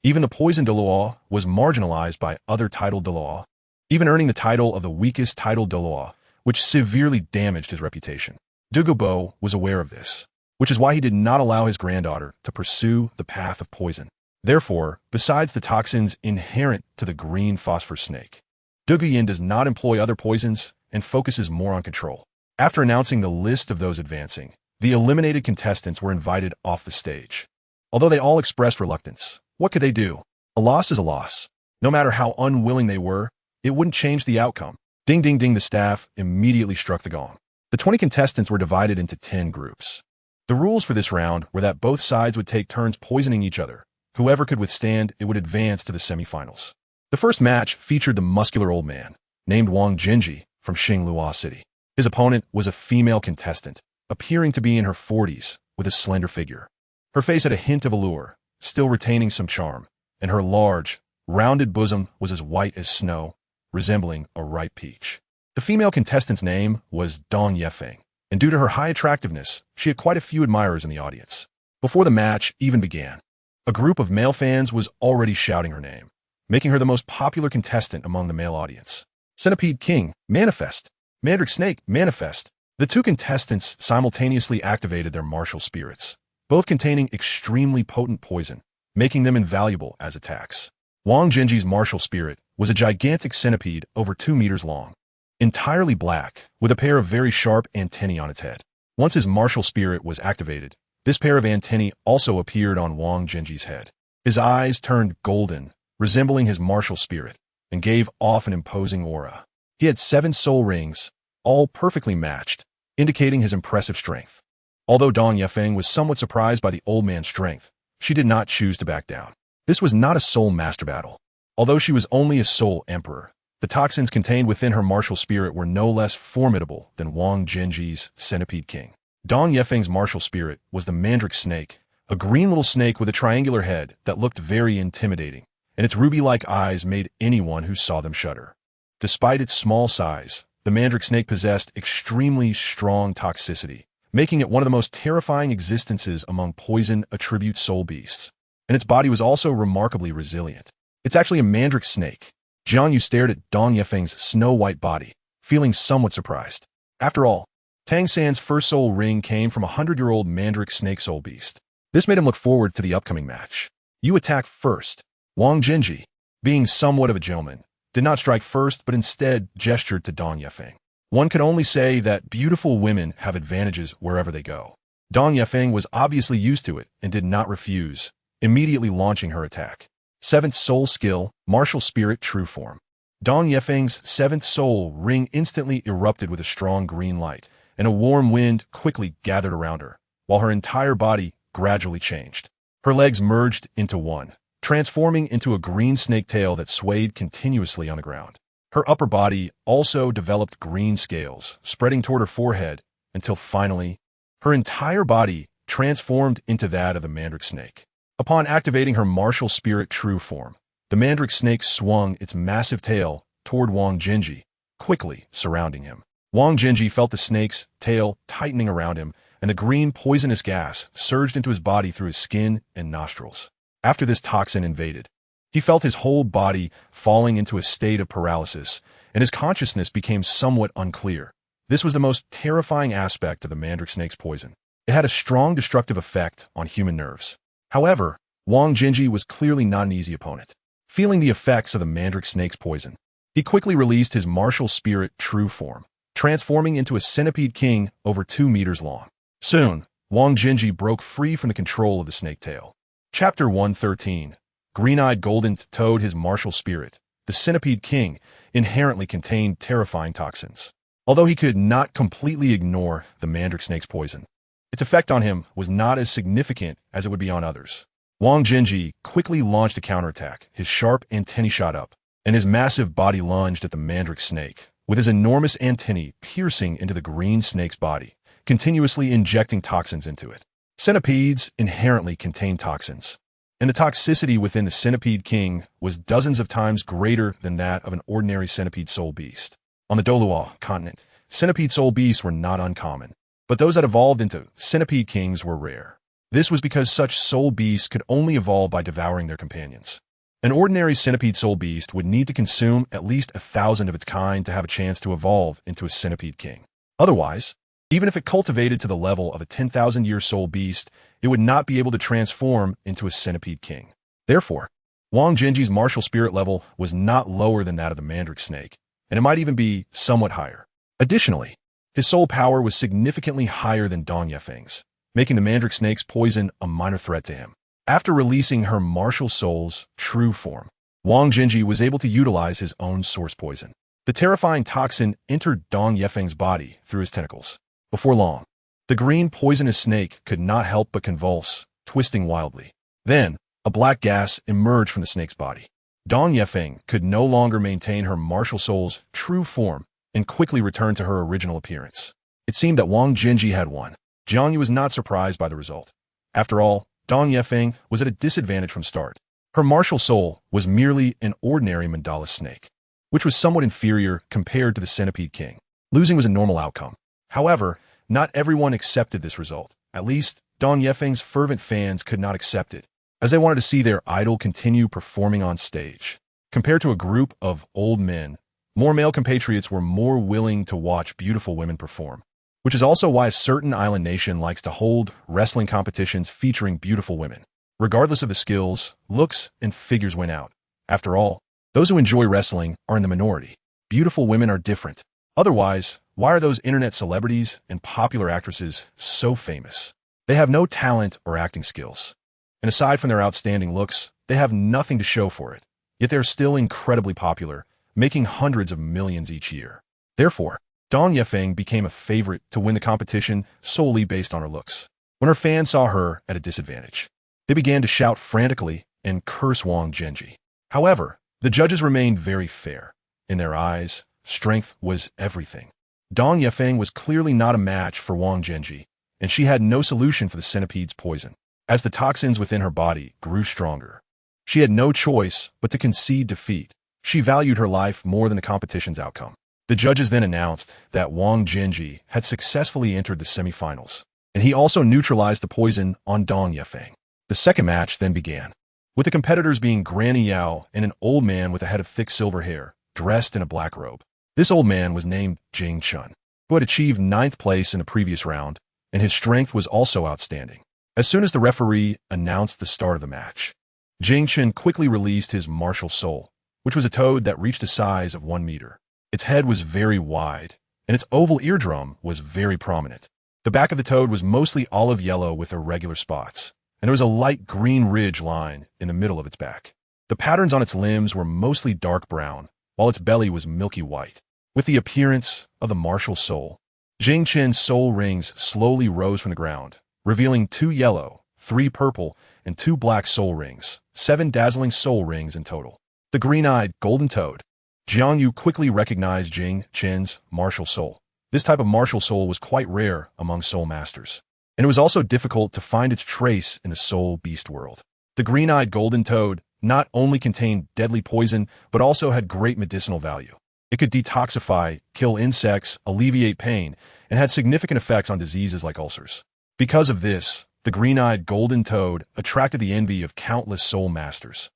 Even the poison Douluo was marginalized by other titled Douluo, even earning the title of the weakest titled Douluo, which severely damaged his reputation. Dugubo was aware of this. which is why he did not allow his granddaughter to pursue the path of poison. Therefore, besides the toxins inherent to the green phosphor snake, Douluo does not employ other poisons and focuses more on control. After announcing the list of those advancing, the eliminated contestants were invited off the stage. Although they all expressed reluctance, what could they do? A loss is a loss. No matter how unwilling they were, it wouldn't change the outcome. Ding ding ding, the staff immediately struck the gong. The 20 contestants were divided into 10 groups. The rules for this round were that both sides would take turns poisoning each other. Whoever could withstand it would advance to the semifinals. The first match featured the muscular old man, named JiangYu from Xinglua City. His opponent was a female contestant, appearing to be in her 40s, with a slender figure. Her face had a hint of allure, still retaining some charm, and her large, rounded bosom was as white as snow, resembling a ripe peach. The female contestant's name was Douluo, and due to her high attractiveness, she had quite a few admirers in the audience. Before the match even began, a group of male fans was already shouting her name, making her the most popular contestant among the male audience. Centipede King, manifest! Mandrake Snake, manifest! The two contestants simultaneously activated their martial spirits, both containing extremely potent poison, making them invaluable as attacks. JiangYu's martial spirit was a gigantic centipede over 2 meters long, entirely black, with a pair of very sharp antennae on its head. Once his martial spirit was activated, this pair of antennae also appeared on JiangYu's head. His eyes turned golden, resembling his martial spirit, and gave off an imposing aura. He had 7 soul rings, all perfectly matched, indicating his impressive strength. Although Douluo was somewhat surprised by the old man's strength, she did not choose to back down. This was not a soul master battle. Although she was only a soul emperor, the toxins contained within her martial spirit were no less formidable than JiangYu's Centipede King. Douluo's martial spirit was the Mandrake Snake, a green little snake with a triangular head that looked very intimidating, and its ruby-like eyes made anyone who saw them shudder. Despite its small size, the Mandrake Snake possessed extremely strong toxicity, making it one of the most terrifying existences among poison attribute soul beasts. And its body was also remarkably resilient. It's actually a Mandrake Snake. Jiang Yu stared at Douluo's snow-white body, feeling somewhat surprised. After all, Tang San's first soul ring came from a 100-year-old Mandrake Snake soul beast. This made him look forward to the upcoming match. You attack first. JiangYu, being somewhat of a gentleman, did not strike first but instead gestured to Douluo. One could only say that beautiful women have advantages wherever they go. Douluo was obviously used to it and did not refuse, immediately launching her attack. 7th Soul Skill, Martial Spirit True Form. Douluo's 7th Soul ring instantly erupted with a strong green light, and a warm wind quickly gathered around her, while her entire body gradually changed. Her legs merged into one, transforming into a green snake tail that swayed continuously on the ground. Her upper body also developed green scales, spreading toward her forehead, until finally, her entire body transformed into that of the Mandrake Snake. Upon activating her martial spirit true form, the Mandrake Snake swung its massive tail toward JiangYu, quickly surrounding him. JiangYu felt the snake's tail tightening around him, and the green poisonous gas surged into his body through his skin and nostrils. After this toxin invaded, he felt his whole body falling into a state of paralysis, and his consciousness became somewhat unclear. This was the most terrifying aspect of the Mandrake Snake's poison. It had a strong destructive effect on human nerves. However, JiangYu was clearly not an easy opponent. Feeling the effects of the Mandrake Snake's poison, he quickly released his martial spirit true form, transforming into a Centipede King over 2 meters long. Soon, JiangYu broke free from the control of the snake tail. Chapter 113. Green-eyed Golden Toad. His martial spirit, the Centipede King, inherently contained terrifying toxins. Although he could not completely ignore the Mandrake Snake's poison, its effect on him was not as significant as it would be on others. JiangYu quickly launched a counterattack. His sharp antennae shot up, and his massive body lunged at the Mandrake Snake, with his enormous antennae piercing into the green snake's body, continuously injecting toxins into it. Centipedes inherently contain toxins, and the toxicity within the Centipede King was dozens of times greater than that of an ordinary centipede soul beast. On the Douluo Continent, centipede soul beasts were not uncommon, but those that evolved into Centipede Kings were rare. This was because such soul beasts could only evolve by devouring their companions. An ordinary centipede soul beast would need to consume at least 1,000 of its kind to have a chance to evolve into a Centipede King. Otherwise, Even if it cultivated to the level of a 10,000-year soul beast, it would not be able to transform into a centipede king. Therefore, Wang Genji's martial spirit level was not lower than that of the mandrake snake, and it might even be somewhat higher. Additionally, his soul power was significantly higher than Dong Yefeng's, making the mandrake snake's poison a minor threat to him. After releasing her martial soul's true form, Wang Genji was able to utilize his own source poison. The terrifying toxin entered Dong Yefeng's body through his tentacles. Before long, the green poisonous snake could not help but convulse, twisting wildly. Then, a black gas emerged from the snake's body. Dong Yefeng could no longer maintain her martial soul's true form and quickly returned to her original appearance. It seemed that Wang Genji had won. JiangYu was not surprised by the result. After all, Dong Yefeng was at a disadvantage from start. Her martial soul was merely an ordinary mandala snake, which was somewhat inferior compared to the centipede king. Losing was a normal outcome. However, not everyone accepted this result. At least, Dong Yefeng's fervent fans could not accept it, as they wanted to see their idol continue performing on stage. Compared to a group of old men, more male compatriots were more willing to watch beautiful women perform, which is also why a certain island nation likes to hold wrestling competitions featuring beautiful women. Regardless of the skills, looks, and figures win out. After all, those who enjoy wrestling are in the minority. Beautiful women are different. Otherwise, why are those internet celebrities and popular actresses so famous? They have no talent or acting skills. And aside from their outstanding looks, they have nothing to show for it. Yet they're still incredibly popular, making hundreds of millions each year. Therefore, Dong Yefeng became a favorite to win the competition solely based on her looks. When her fans saw her at a disadvantage, they began to shout frantically and curse Wang Genji. However, the judges remained very fair. In their eyes, strength was everything. Dong Yefeng was clearly not a match for Wang Genji, and she had no solution for the centipede's poison. As the toxins within her body grew stronger, she had no choice but to concede defeat. She valued her life more than the competition's outcome. The judges then announced that Wang Genji had successfully entered the semifinals, and he also neutralized the poison on Dong Yefeng. The second match then began, with the competitors being Granny Yao and an old man with a head of thick silver hair, dressed in a black robe. This old man was named Jing Tian, who had achieved 9th place in the previous round, and his strength was also outstanding. As soon as the referee announced the start of the match, Jing Tian quickly released his martial soul, which was a toad that reached a size of 1 meter. Its head was very wide, and its oval eardrum was very prominent. The back of the toad was mostly olive yellow with irregular spots, and there was a light green ridge line in the middle of its back. The patterns on its limbs were mostly dark brown, while its belly was milky white. With the appearance of the martial soul, Jing Tian's soul rings slowly rose from the ground, revealing 2 yellow, 3 purple, and 2 black soul rings, 7 dazzling soul rings in total. The green-eyed golden toad, Jiang Yu quickly recognized Jing Tian's martial soul. This type of martial soul was quite rare among soul masters, and it was also difficult to find its trace in the soul beast world. The green-eyed golden toad not only contained deadly poison, but also had great medicinal value. It could detoxify, kill insects, alleviate pain, and had significant effects on diseases like ulcers. Because of this, the green-eyed golden toad attracted the envy of countless soul masters.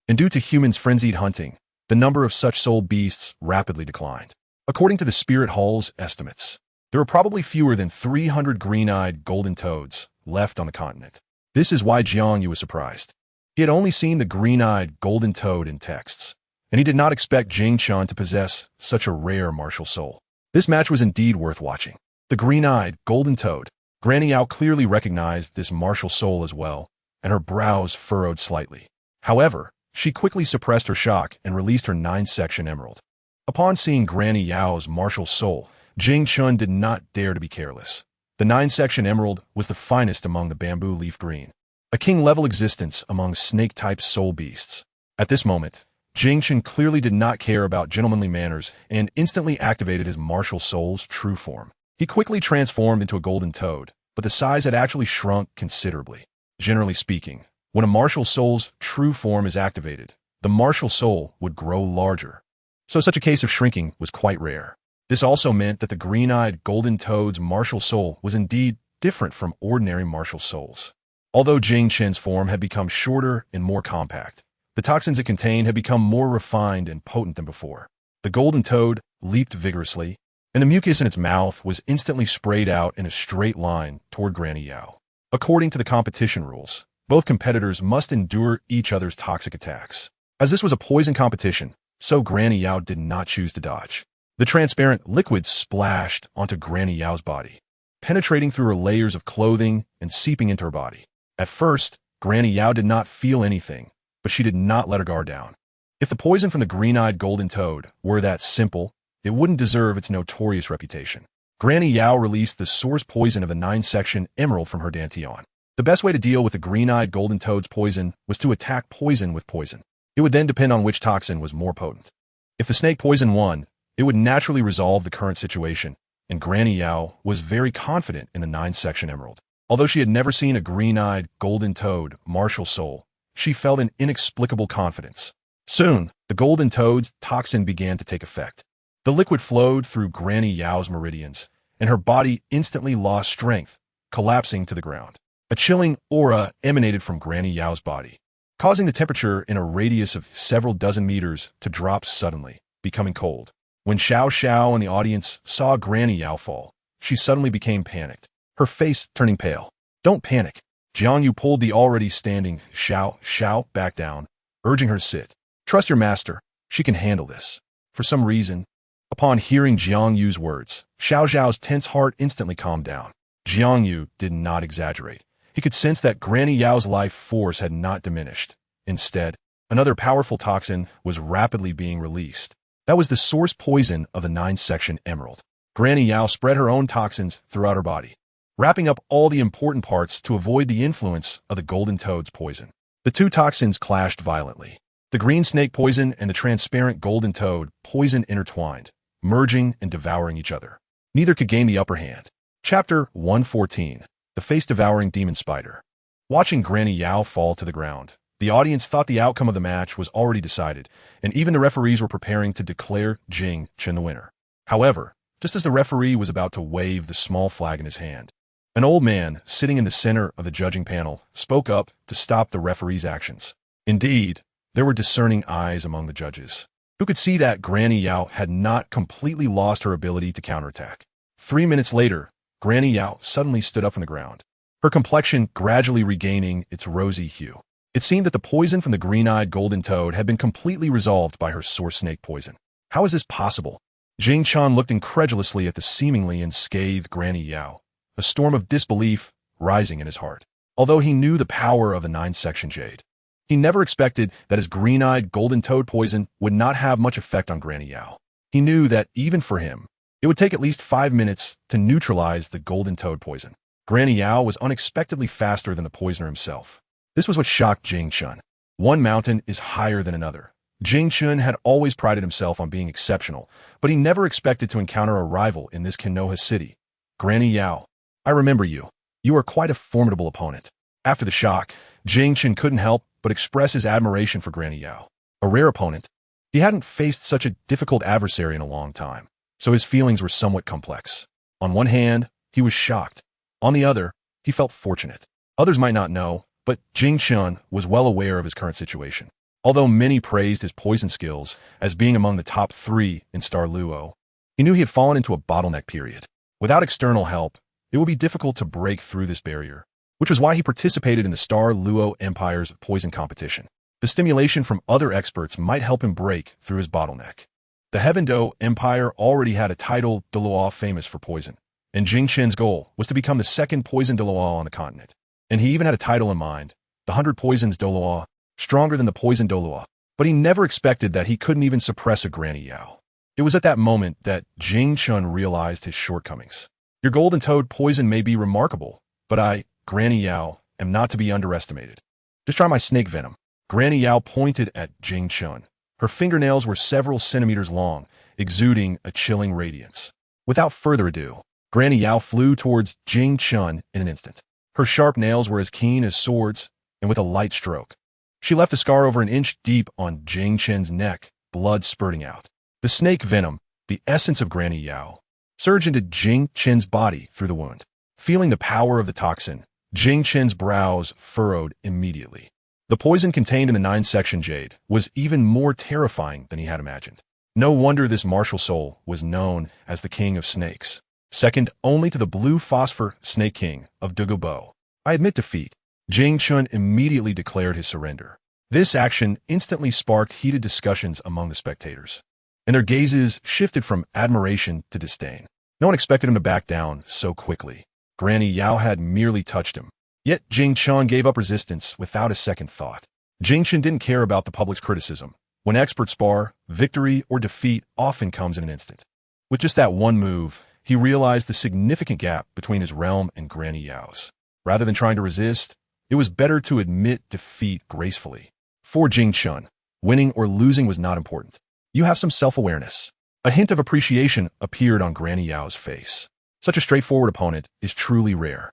And due to humans' frenzied hunting, the number of such soul beasts rapidly declined. According to the Spirit Hall's estimates, there were probably fewer than 300 green-eyed golden toads left on the continent. This is why Jiang Yu was surprised. He had only seen the green-eyed golden toad in texts, and he did not expect Jing Tian to possess such a rare martial soul. This match was indeed worth watching. The green-eyed golden toad, Granny Yao, clearly recognized this martial soul as well, and her brows furrowed slightly. However, she quickly suppressed her shock and released her 9-section emerald. Upon seeing Granny Yao's martial soul, Jing Tian did not dare to be careless. The 9-section emerald was the finest among the bamboo leaf green, a king-level existence among snake-type soul beasts. At this moment, Jing Tian clearly did not care about gentlemanly manners and instantly activated his martial soul's true form. He quickly transformed into a golden toad, but the size had actually shrunk considerably. Generally speaking, when a martial soul's true form is activated, the martial soul would grow larger. So such a case of shrinking was quite rare. This also meant that the green-eyed golden toad's martial soul was indeed different from ordinary martial souls. Although Jing Tian's form had become shorter and more compact, the toxins it contained had become more refined and potent than before. The golden toad leaped vigorously, and the mucus in its mouth was instantly sprayed out in a straight line toward Granny Yao. According to the competition rules, both competitors must endure each other's toxic attacks. As this was a poison competition, so Granny Yao did not choose to dodge. The transparent liquid splashed onto Granny Yao's body, penetrating through her layers of clothing and seeping into her body. At first, Granny Yao did not feel anything, but she did not let her guard down. If the poison from the green-eyed golden toad were that simple, it wouldn't deserve its notorious reputation. Granny Yao released the source poison of the 9-section Emerald from her dantian. The best way to deal with the green-eyed golden toad's poison was to attack poison with poison. It would then depend on which toxin was more potent. If the snake poison won, it would naturally resolve the current situation, and Granny Yao was very confident in the 9-section Emerald. Although she had never seen a green-eyed golden toad martial soul, she felt an inexplicable confidence. Soon, the golden toad's toxin began to take effect. The liquid flowed through Granny Yao's meridians, and her body instantly lost strength, collapsing to the ground. A chilling aura emanated from Granny Yao's body, causing the temperature in a radius of several dozen meters to drop suddenly, becoming cold. When Xiao Xiao and the audience saw Granny Yao fall, she suddenly became panicked, her face turning pale. "Don't panic." Jiang Yu pulled the already standing Xiao Xiao back down, urging her to sit. "Trust your master. She can handle this." For some reason, upon hearing Jiang Yu's words, Xiao Xiao's tense heart instantly calmed down. Jiang Yu did not exaggerate. He could sense that Granny Yao's life force had not diminished. Instead, another powerful toxin was rapidly being released. That was the source poison of the 9-section Emerald. Granny Yao spread her own toxins throughout her body, wrapping up all the important parts to avoid the influence of the golden toad's poison. The two toxins clashed violently. The green snake poison and the transparent golden toad poison intertwined, merging and devouring each other. Neither could gain the upper hand. Chapter 114. The Face-Devouring Demon Spider. Watching Granny Yao fall to the ground, the audience thought the outcome of the match was already decided, and even the referees were preparing to declare Jing Tian the winner. However, just as the referee was about to wave the small flag in his hand, an old man, sitting in the center of the judging panel, spoke up to stop the referee's actions. Indeed, there were discerning eyes among the judges, who could see that Granny Yao had not completely lost her ability to counterattack. 3 minutes later, Granny Yao suddenly stood up from the ground, her complexion gradually regaining its rosy hue. It seemed that the poison from the green-eyed golden toad had been completely resolved by her source snake poison. How is this possible? Jing Tian looked incredulously at the seemingly unscathed Granny Yao, a storm of disbelief rising in his heart. Although he knew the power of the 9-section jade, he never expected that his green-eyed golden toad poison would not have much effect on Granny Yao. He knew that even for him, it would take at least 5 minutes to neutralize the golden toad poison. Granny Yao was unexpectedly faster than the poisoner himself. This was what shocked Jing Tian. One mountain is higher than another. Jing Tian had always prided himself on being exceptional, but he never expected to encounter a rival in this Konoha city. "Granny Yao, I remember you. You are quite a formidable opponent." After the shock, Jing Tian couldn't help but express his admiration for Granny Yao. A rare opponent. He hadn't faced such a difficult adversary in a long time, so his feelings were somewhat complex. On one hand, he was shocked. On the other, he felt fortunate. Others might not know, but Jing Tian was well aware of his current situation. Although many praised his poison skills as being among the top 3 in Star Luo, he knew he had fallen into a bottleneck period. Without external help, it would be difficult to break through this barrier, which was why he participated in the Star Luo Empire's poison competition. The stimulation from other experts might help him break through his bottleneck. The Heavendo Empire already had a title Douluo famous for poison, and Jing Tian's goal was to become the second poison Douluo on the continent. And he even had a title in mind, the 100 Poisons Douluo, stronger than the Poison Douluo. But he never expected that he couldn't even suppress a Granny Yao. It was at that moment that Jing Tian realized his shortcomings. "Your golden toad poison may be remarkable, but I, Granny Yao, am not to be underestimated. Just try my snake venom." Granny Yao pointed at Jing Tian. Her fingernails were several centimeters long, exuding a chilling radiance. Without further ado, Granny Yao flew towards Jing Tian in an instant. Her sharp nails were as keen as swords, and with a light stroke, she left a scar over an inch deep on Jing Tian's neck, blood spurting out. The snake venom, the essence of Granny Yao, surged into Jing Tian's body through the wound. Feeling the power of the toxin, Jing Tian's brows furrowed immediately. The poison contained in the 9-section jade was even more terrifying than he had imagined. No wonder this martial soul was known as the King of Snakes, second only to the Blue Phosphor Snake King of Douluo. I admit defeat. Jing Tian immediately declared his surrender. This action instantly sparked heated discussions among the spectators, and their gazes shifted from admiration to disdain. No one expected him to back down so quickly. Granny Yao had merely touched him. Yet Jing Tian gave up resistance without a second thought. Jing Tian didn't care about the public's criticism. When experts spar, victory or defeat often comes in an instant. With just that one move, he realized the significant gap between his realm and Granny Yao's. Rather than trying to resist, it was better to admit defeat gracefully. For Jing Tian, winning or losing was not important. You have some self-awareness. A hint of appreciation appeared on Granny Yao's face. Such a straightforward opponent is truly rare.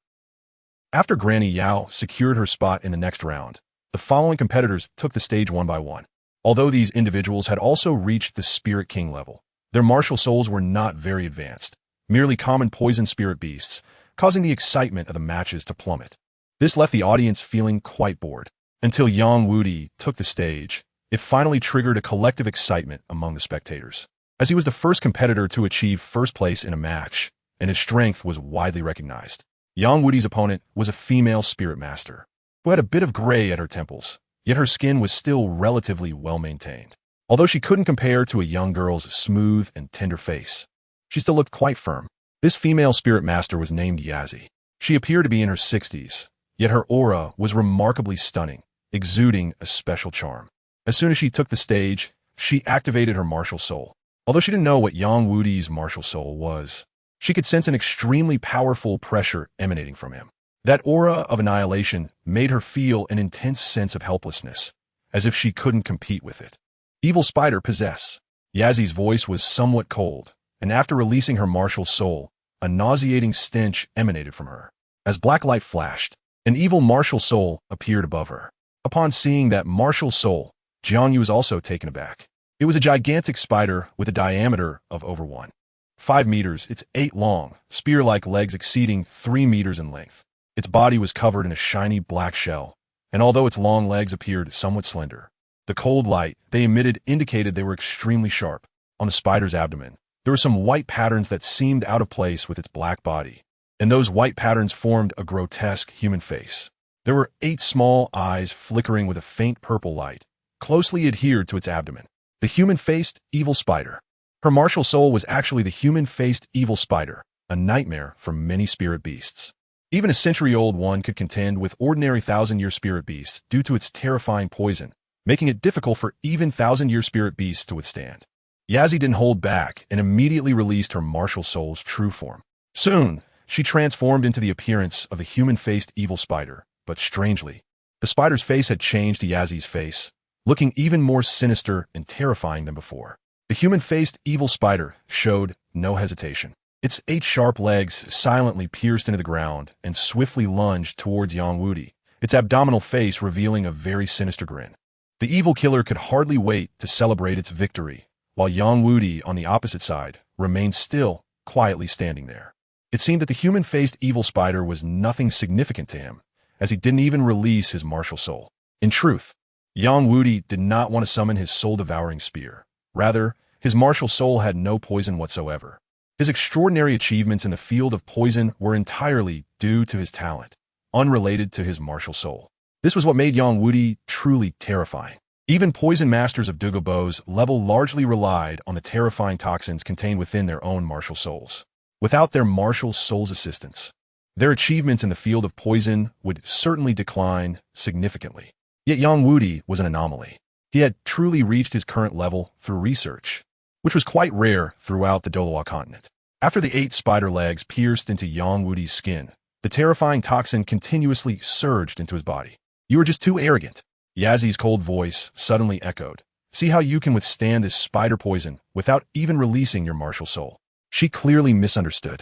After Granny Yao secured her spot in the next round, the following competitors took the stage one by one. Although these individuals had also reached the Spirit King level, their martial souls were not very advanced, merely common poison spirit beasts, causing the excitement of the matches to plummet. This left the audience feeling quite bored. Until JiangYu took the stage, it finally triggered a collective excitement among the spectators, as he was the first competitor to achieve first place in a match, and his strength was widely recognized. JiangYu's opponent was a female spirit master, who had a bit of gray at her temples, yet her skin was still relatively well-maintained. Although she couldn't compare to a young girl's smooth and tender face, she still looked quite firm. This female spirit master was named Yazi. She appeared to be in her 60s, yet her aura was remarkably stunning, exuding a special charm. As soon as she took the stage, she activated her martial soul. Although she didn't know what JiangYu's martial soul was, she could sense an extremely powerful pressure emanating from him. That aura of annihilation made her feel an intense sense of helplessness, as if she couldn't compete with it. Evil spider possess. Yazi's voice was somewhat cold, and after releasing her martial soul, a nauseating stench emanated from her. As black light flashed, an evil martial soul appeared above her. Upon seeing that martial soul, Jiang Yu was also taken aback. It was a gigantic spider with a diameter of over 1.5 meters, its 8 long, spear-like legs exceeding 3 meters in length. Its body was covered in a shiny black shell, and although its long legs appeared somewhat slender, the cold light they emitted indicated they were extremely sharp. On the spider's abdomen, there were some white patterns that seemed out of place with its black body, and those white patterns formed a grotesque human face. There were 8 small eyes flickering with a faint purple light, closely adhered to its abdomen. The human-faced evil spider. Her martial soul was actually the human-faced evil spider, a nightmare for many spirit beasts. Even a century-old one could contend with ordinary 1,000-year spirit beasts due to its terrifying poison, making it difficult for even 1,000-year spirit beasts to withstand. Yazi didn't hold back and immediately released her martial soul's true form. Soon, she transformed into the appearance of the human-faced evil spider, but strangely, the spider's face had changed to Yazi's face, looking even more sinister and terrifying than before. The human-faced evil spider showed no hesitation. Its 8 sharp legs silently pierced into the ground and swiftly lunged towards JiangYu, its abdominal face revealing a very sinister grin. The evil killer could hardly wait to celebrate its victory, while JiangYu on the opposite side remained still, quietly standing there. It seemed that the human-faced evil spider was nothing significant to him, as he didn't even release his martial soul. In truth, JiangYu did not want to summon his soul-devouring spear. Rather, his martial soul had no poison whatsoever. His extraordinary achievements in the field of poison were entirely due to his talent, unrelated to his martial soul. This was what made JiangYu truly terrifying. Even poison masters of Douluo's level largely relied on the terrifying toxins contained within their own martial souls. Without their martial soul's assistance, their achievements in the field of poison would certainly decline significantly. Yet JiangYu was an anomaly. He had truly reached his current level through research, which was quite rare throughout the Douluo Continent. After the 8 spider legs pierced into JiangYu's skin, the terrifying toxin continuously surged into his body. You are just too arrogant. Yazi's cold voice suddenly echoed. See how you can withstand this spider poison without even releasing your martial soul. She clearly misunderstood.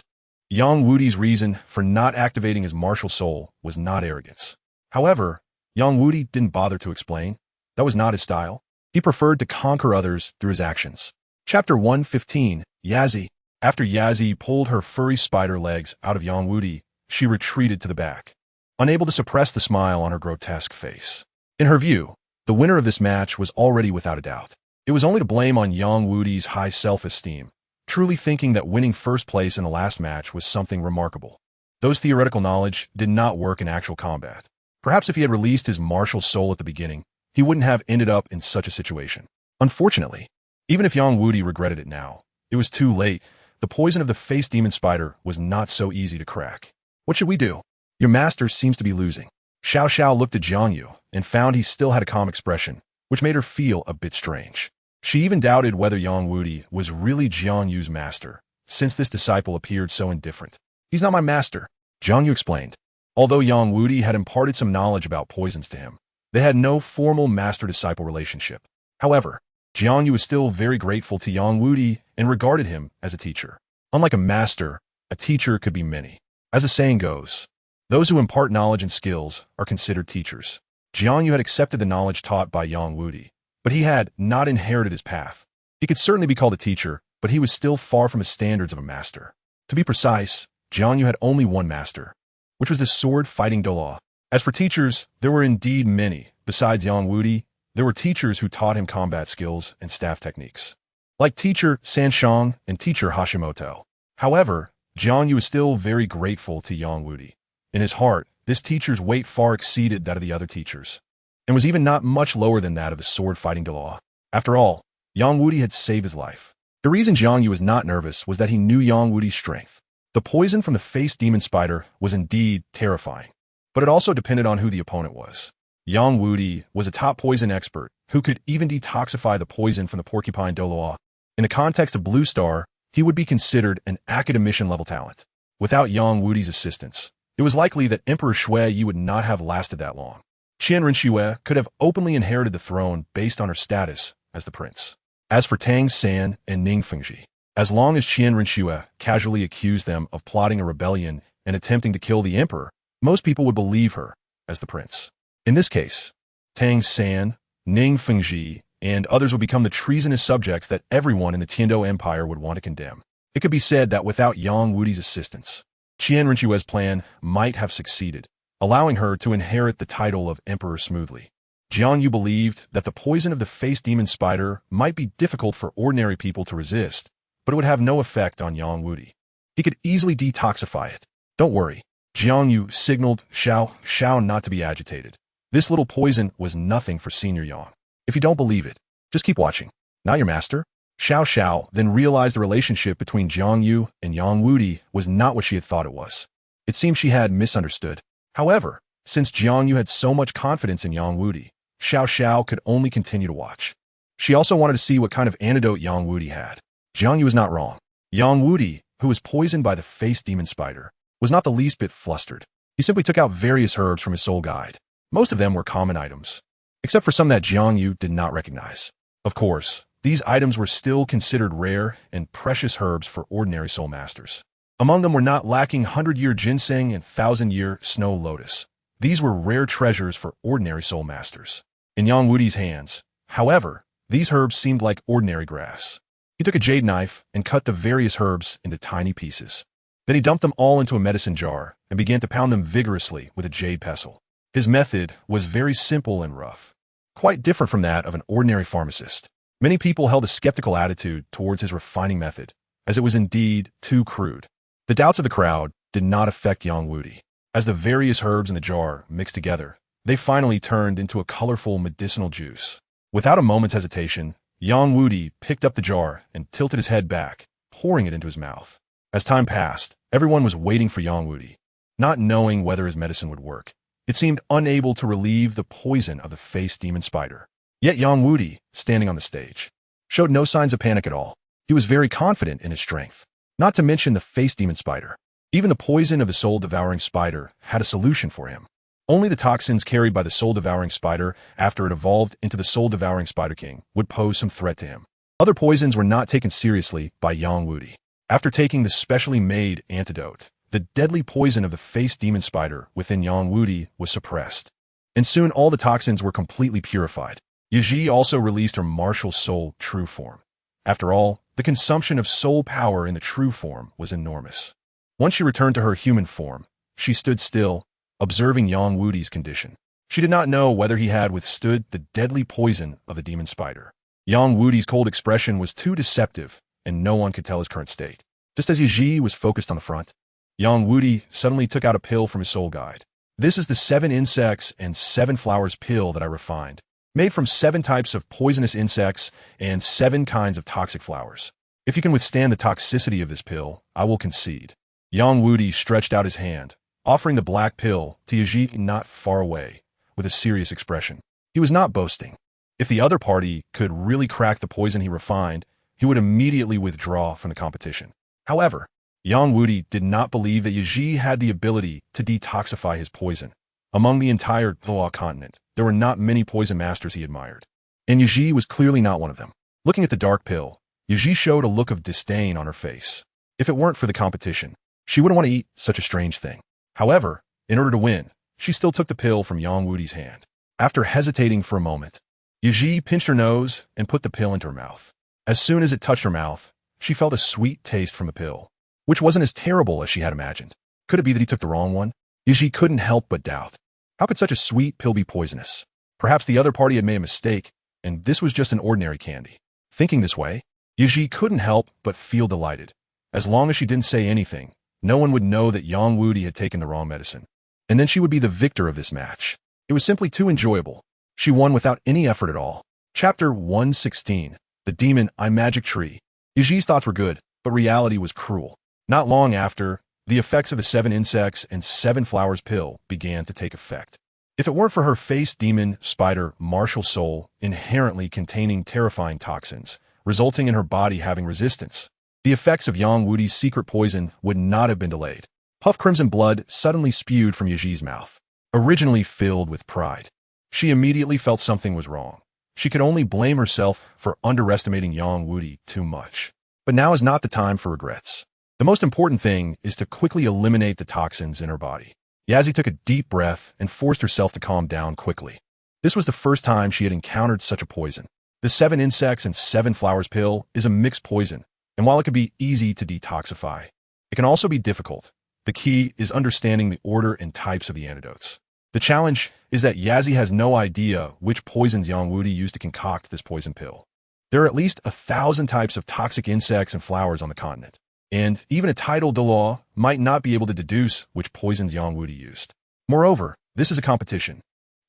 JiangYu's reason for not activating his martial soul was not arrogance. However, JiangYu didn't bother to explain. That was not his style. He preferred to conquer others through his actions. Chapter 115, Yazi. After Yazi pulled her furry spider legs out of JiangYu, she retreated to the back, unable to suppress the smile on her grotesque face. In her view, the winner of this match was already without a doubt. It was only to blame on Yang Wudi's high self-esteem, truly thinking that winning first place in the last match was something remarkable. Those theoretical knowledge did not work in actual combat. Perhaps if he had released his martial soul at the beginning, he wouldn't have ended up in such a situation. Unfortunately, even if Yang Wudi regretted it now, it was too late. The poison of the face demon spider was not so easy to crack. What should we do? Your master seems to be losing. Xiao Xiao looked at Jiang Yu and found he still had a calm expression, which made her feel a bit strange. She even doubted whether Yang Wudi was really Jiang Yu's master, since this disciple appeared so indifferent. He's not my master, Jiang Yu explained. Although Yang Wudi had imparted some knowledge about poisons to him, they had no formal master-disciple relationship. However, Jiang Yu was still very grateful to Yang Wudi and regarded him as a teacher. Unlike a master, a teacher could be many. As the saying goes, those who impart knowledge and skills are considered teachers. Jiang Yu had accepted the knowledge taught by Yang Wudi, but he had not inherited his path. He could certainly be called a teacher, but he was still far from the standards of a master. To be precise, Jiang Yu had only one master, which was the sword-fighting Douluo. As for teachers, there were indeed many. Besides Yang Wudi, there were teachers who taught him combat skills and staff techniques, like teacher Sanshang and teacher Hashimoto. However, Jiang Yu was still very grateful to Yang Wudi. In his heart, this teacher's weight far exceeded that of the other teachers, and was even not much lower than that of the sword-fighting Douluo. After all, Yang Wudi had saved his life. The reason Jiang Yu was not nervous was that he knew Yang Wudi's strength. The poison from the face demon spider was indeed terrifying, but it also depended on who the opponent was. Yang Wudi was a top poison expert who could even detoxify the poison from the porcupine Douluo. In the context of Blue Star, he would be considered an academician-level talent. Without Yang Wudi's assistance, it was likely that Emperor Shui would not have lasted that long. Qian Rinxue could have openly inherited the throne based on her status as the prince. As for Tang San and Ning Fengji, as long as Qian Rinxue casually accused them of plotting a rebellion and attempting to kill the emperor, most people would believe her as the prince. In this case, Tang San, Ning Fengji, and others would become the treasonous subjects that everyone in the Tiando Empire would want to condemn. It could be said that without Yang Wudi's assistance, Qian Rinxue's plan might have succeeded, allowing her to inherit the title of emperor smoothly. Jiang Yu believed that the poison of the face demon spider might be difficult for ordinary people to resist, but it would have no effect on Yang Wudi. He could easily detoxify it. Don't worry, Jiang Yu signaled Xiao not to be agitated. This little poison was nothing for Senior Yang. If you don't believe it, just keep watching. Not your master? Xiao then realized the relationship between Jiang Yu and Yang Wudi was not what she had thought it was. It seemed she had misunderstood. However, since Jiang Yu had so much confidence in Yang Wudi, Xiao could only continue to watch. She also wanted to see what kind of antidote Yang Wudi had. Jiang Yu was not wrong. Yang Wudi, who was poisoned by the face demon spider, was not the least bit flustered. He simply took out various herbs from his soul guide. Most of them were common items, except for some that Jiang Yu did not recognize. Of course, these items were still considered rare and precious herbs for ordinary soul masters. Among them were not lacking 100-year ginseng and 1,000-year snow lotus. These were rare treasures for ordinary soul masters. In Yang Wudi's hands, however, these herbs seemed like ordinary grass. He took a jade knife and cut the various herbs into tiny pieces. Then he dumped them all into a medicine jar and began to pound them vigorously with a jade pestle. His method was very simple and rough, quite different from that of an ordinary pharmacist. Many people held a skeptical attitude towards his refining method, as it was indeed too crude. The doubts of the crowd did not affect Yang Wudi. As the various herbs in the jar mixed together, they finally turned into a colorful medicinal juice. Without a moment's hesitation, Yang Wudi picked up the jar and tilted his head back, pouring it into his mouth. As time passed, everyone was waiting for Yang Wudi, not knowing whether his medicine would work. It seemed unable to relieve the poison of the face demon spider. Yet Yang Wudi, standing on the stage, showed no signs of panic at all. He was very confident in his strength. Not to mention the face demon spider. Even the poison of the soul-devouring spider had a solution for him. Only the toxins carried by the soul-devouring spider after it evolved into the soul-devouring spider king would pose some threat to him. Other poisons were not taken seriously by Yang Wudi. After taking the specially made antidote, the deadly poison of the face demon spider within Yang Wudi was suppressed, and soon all the toxins were completely purified. Yi also released her martial soul true form. After all, the consumption of soul power in the true form was enormous. Once she returned to her human form, she stood still, observing Yang Wudi's condition. She did not know whether he had withstood the deadly poison of the demon spider. Yang Wudi's cold expression was too deceptive, and no one could tell his current state. Just as Yi was focused on the front, Yang Wudi suddenly took out a pill from his soul guide. This is the 7 insects and 7 flowers pill that I refined, made from 7 types of poisonous insects and 7 kinds of toxic flowers. If you can withstand the toxicity of this pill, I will concede. Yang Wudi stretched out his hand, offering the black pill to Yi not far away, with a serious expression. He was not boasting. If the other party could really crack the poison he refined, he would immediately withdraw from the competition. However, Yang Wudi did not believe that Yi had the ability to detoxify his poison. Among the entire Douluo Continent, there were not many poison masters he admired, and Yi was clearly not one of them. Looking at the dark pill, Yi showed a look of disdain on her face. If it weren't for the competition, she wouldn't want to eat such a strange thing. However, in order to win, she still took the pill from Yang Wudi's hand. After hesitating for a moment, Yi pinched her nose and put the pill into her mouth. As soon as it touched her mouth, she felt a sweet taste from the pill, which wasn't as terrible as she had imagined. Could it be that he took the wrong one? Yi couldn't help but doubt. How could such a sweet pill be poisonous? Perhaps the other party had made a mistake, and this was just an ordinary candy. Thinking this way, Yi couldn't help but feel delighted. As long as she didn't say anything, no one would know that Yang Wudi had taken the wrong medicine. And then she would be the victor of this match. It was simply too enjoyable. She won without any effort at all. Chapter 116. The Demon I Magic Tree. Yi's thoughts were good, but reality was cruel. Not long after, the effects of the 7 insects and 7 flowers pill began to take effect. If it weren't for her face demon, spider, martial soul, inherently containing terrifying toxins, resulting in her body having resistance, the effects of Yang Wudi's secret poison would not have been delayed. Puff crimson blood suddenly spewed from Yi's mouth. Originally filled with pride, she immediately felt something was wrong. She could only blame herself for underestimating Yang Wudi too much. But now is not the time for regrets. The most important thing is to quickly eliminate the toxins in her body. Yazi took a deep breath and forced herself to calm down quickly. This was the first time she had encountered such a poison. The 7 insects and 7 flowers pill is a mixed poison, and while it can be easy to detoxify, it can also be difficult. The key is understanding the order and types of the antidotes. The challenge is that Yazi has no idea which poisons Yang Wudi used to concoct this poison pill. There are at least 1,000 types of toxic insects and flowers on the continent, and even a titled Dalu might not be able to deduce which poisons Yang Wudi used. Moreover, this is a competition,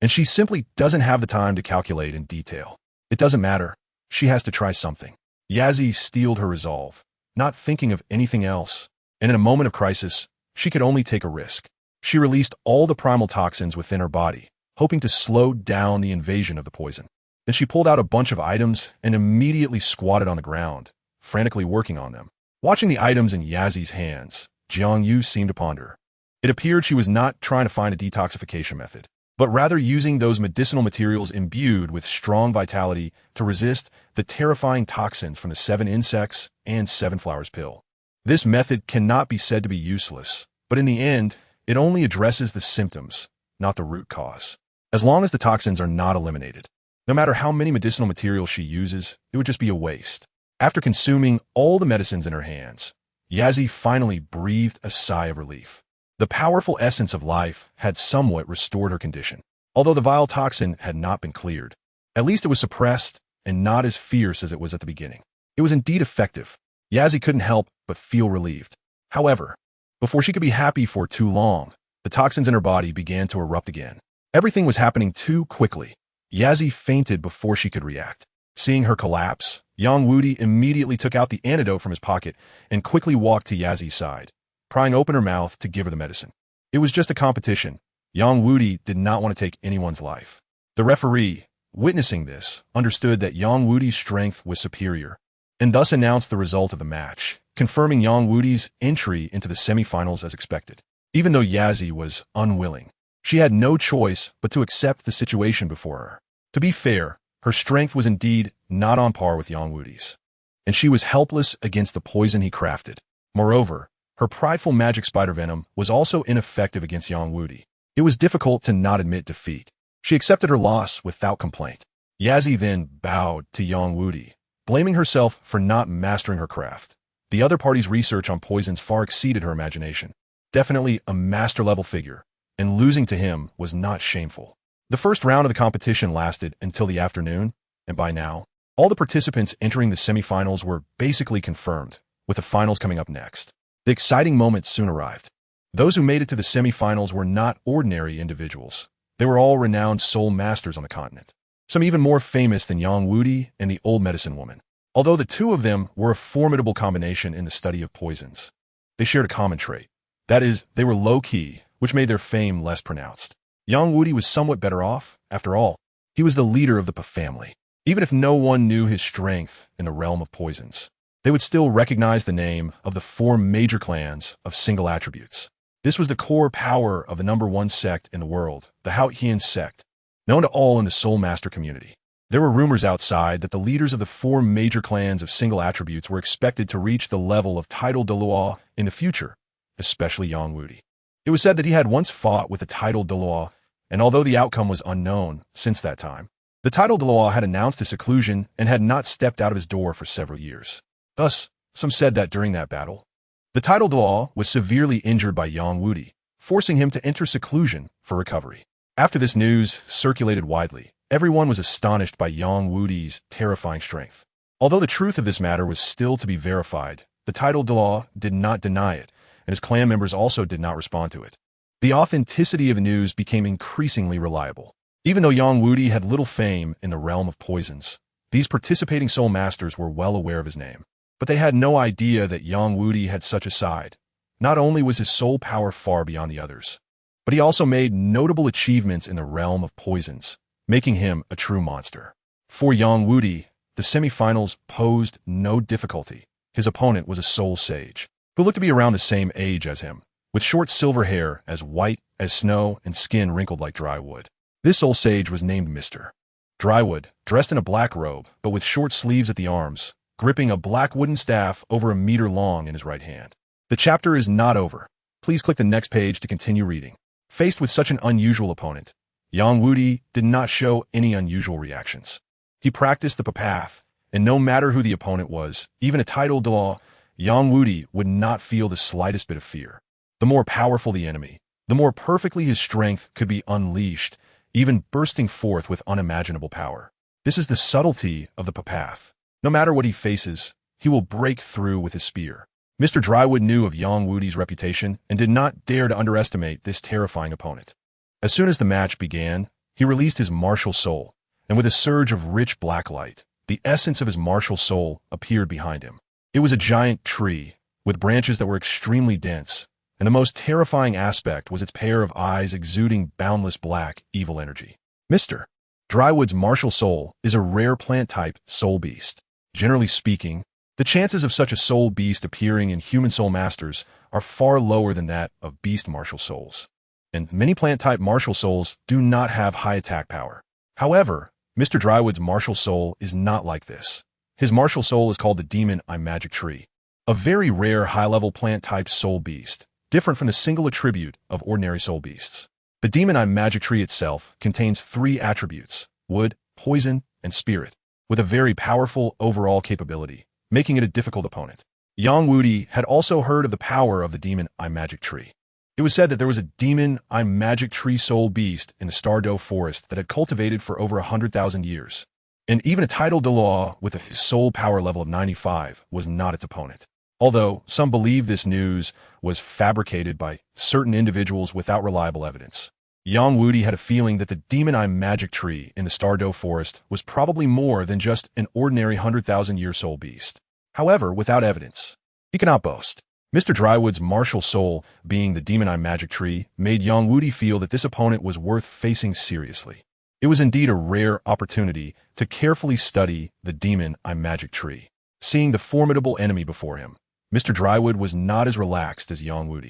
and she simply doesn't have the time to calculate in detail. It doesn't matter. She has to try something. Yazi steeled her resolve, not thinking of anything else, and in a moment of crisis, she could only take a risk. She released all the primal toxins within her body, hoping to slow down the invasion of the poison. Then she pulled out a bunch of items and immediately squatted on the ground, frantically working on them. Watching the items in Yazi's hands, Jiang Yu seemed to ponder. It appeared she was not trying to find a detoxification method, but rather using those medicinal materials imbued with strong vitality to resist the terrifying toxins from the 7 insects and 7 flowers pill. This method cannot be said to be useless, but in the end, it only addresses the symptoms, not the root cause. As long as the toxins are not eliminated, no matter how many medicinal materials she uses, it would just be a waste. After consuming all the medicines in her hands, Yazi finally breathed a sigh of relief. The powerful essence of life had somewhat restored her condition. Although the vile toxin had not been cleared, at least it was suppressed and not as fierce as it was at the beginning. It was indeed effective. Yazi couldn't help but feel relieved. However, before she could be happy for too long, the toxins in her body began to erupt again. Everything was happening too quickly. Yazi fainted before she could react. Seeing her collapse, Yang Wudi immediately took out the antidote from his pocket and quickly walked to Yazi's side, prying open her mouth to give her the medicine. It was just a competition. Yang Wudi did not want to take anyone's life. The referee, witnessing this, understood that Yang Wudi's strength was superior, and thus announced the result of the match, confirming Yang Wudi's entry into the semifinals as expected. Even though Yazi was unwilling, she had no choice but to accept the situation before her. To be fair, her strength was indeed not on par with Yang Wudi's, and she was helpless against the poison he crafted. Moreover, her prideful magic spider venom was also ineffective against Yang Wudi. It was difficult to not admit defeat. She accepted her loss without complaint. Yazi then bowed to Yang Wudi, blaming herself for not mastering her craft. The other party's research on poisons far exceeded her imagination. Definitely a master-level figure, and losing to him was not shameful. The first round of the competition lasted until the afternoon, and by now, All the participants entering the semifinals were basically confirmed, with the finals coming up next. The exciting moment soon arrived. Those who made it to the semifinals were not ordinary individuals. They were all renowned soul masters on the continent, some even more famous than Yang Yu and the old medicine woman. Although the two of them were a formidable combination in the study of poisons, they shared a common trait. That is, they were low-key, which made their fame less pronounced. Yang Yu was somewhat better off, after all. He was the leader of the family. Even if no one knew his strength in the realm of poisons, they would still recognize the name of the 4 major clans of single attributes. This was the core power of the #1 sect in the world, the Haotian sect, known to all in the Soul Master community. There were rumors outside that the leaders of the 4 major clans of single attributes were expected to reach the level of title Douluo in the future, especially Yang Yu. It was said that he had once fought with the title Douluo, and although the outcome was unknown since that time, the title Douluo had announced his seclusion and had not stepped out of his door for several years. Thus, some said that during that battle, the title Douluo was severely injured by Yang Yu, forcing him to enter seclusion for recovery. After this news circulated widely, everyone was astonished by Yang Yu's terrifying strength. Although the truth of this matter was still to be verified, the title Douluo did not deny it, and his clan members also did not respond to it. The authenticity of the news became increasingly reliable. Even though Yang Yu had little fame in the realm of poisons, these participating soul masters were well aware of his name. But they had no idea that Yang Yu had such a side. Not only was his soul power far beyond the others, but he also made notable achievements in the realm of poisons, making him a true monster. For Yang Yu, the semifinals posed no difficulty. His opponent was a soul sage, who looked to be around the same age as him, with short silver hair as white as snow and skin wrinkled like dry wood. This soul sage was named Mr. Drywood, dressed in a black robe, but with short sleeves at the arms, gripping a black wooden staff over a meter long in his right hand. The chapter is not over. Please click the next page to continue reading. Faced with such an unusual opponent, Yang Yu did not show any unusual reactions. He practiced the path, and no matter who the opponent was, even a title Douluo, Yang Yu would not feel the slightest bit of fear. The more powerful the enemy, the more perfectly his strength could be unleashed, even bursting forth with unimaginable power. This is the subtlety of the path. No matter what he faces, he will break through with his spear. Mr. Drywood knew of Yang Yu's reputation and did not dare to underestimate this terrifying opponent. As soon as the match began, he released his martial soul, and with a surge of rich black light, the essence of his martial soul appeared behind him. It was a giant tree, with branches that were extremely dense, and the most terrifying aspect was its pair of eyes exuding boundless black, evil energy. Mr. Drywood's martial soul is a rare plant-type soul beast. Generally speaking, the chances of such a soul beast appearing in human soul masters are far lower than that of beast martial souls, and many plant-type martial souls do not have high attack power. However, Mr. Drywood's martial soul is not like this. His martial soul is called the Demon Magic Tree, a very rare high-level plant-type soul beast, different from the single attribute of ordinary soul beasts. The Demon Magic Tree itself contains 3 attributes: wood, poison, and spirit, with a very powerful overall capability, making it a difficult opponent. Yang Yu had also heard of the power of the Demon Magic Tree. It was said that there was a Demon Magic Tree soul beast in the Douluo forest that had cultivated for over 100,000 years, and even a title Douluo with a soul power level of 95 was not its opponent. Although some believe this news was fabricated by certain individuals without reliable evidence, Yang Yu had a feeling that the Demon Magic Tree in the Douluo forest was probably more than just an ordinary 100,000-year soul beast. However, without evidence, he cannot boast. Mr. Drywood's martial soul, being the Demon Magic Tree, made Yang Yu feel that this opponent was worth facing seriously. It was indeed a rare opportunity to carefully study the Demon Magic Tree. Seeing the formidable enemy before him, Mr. Drywood was not as relaxed as Yang Yu.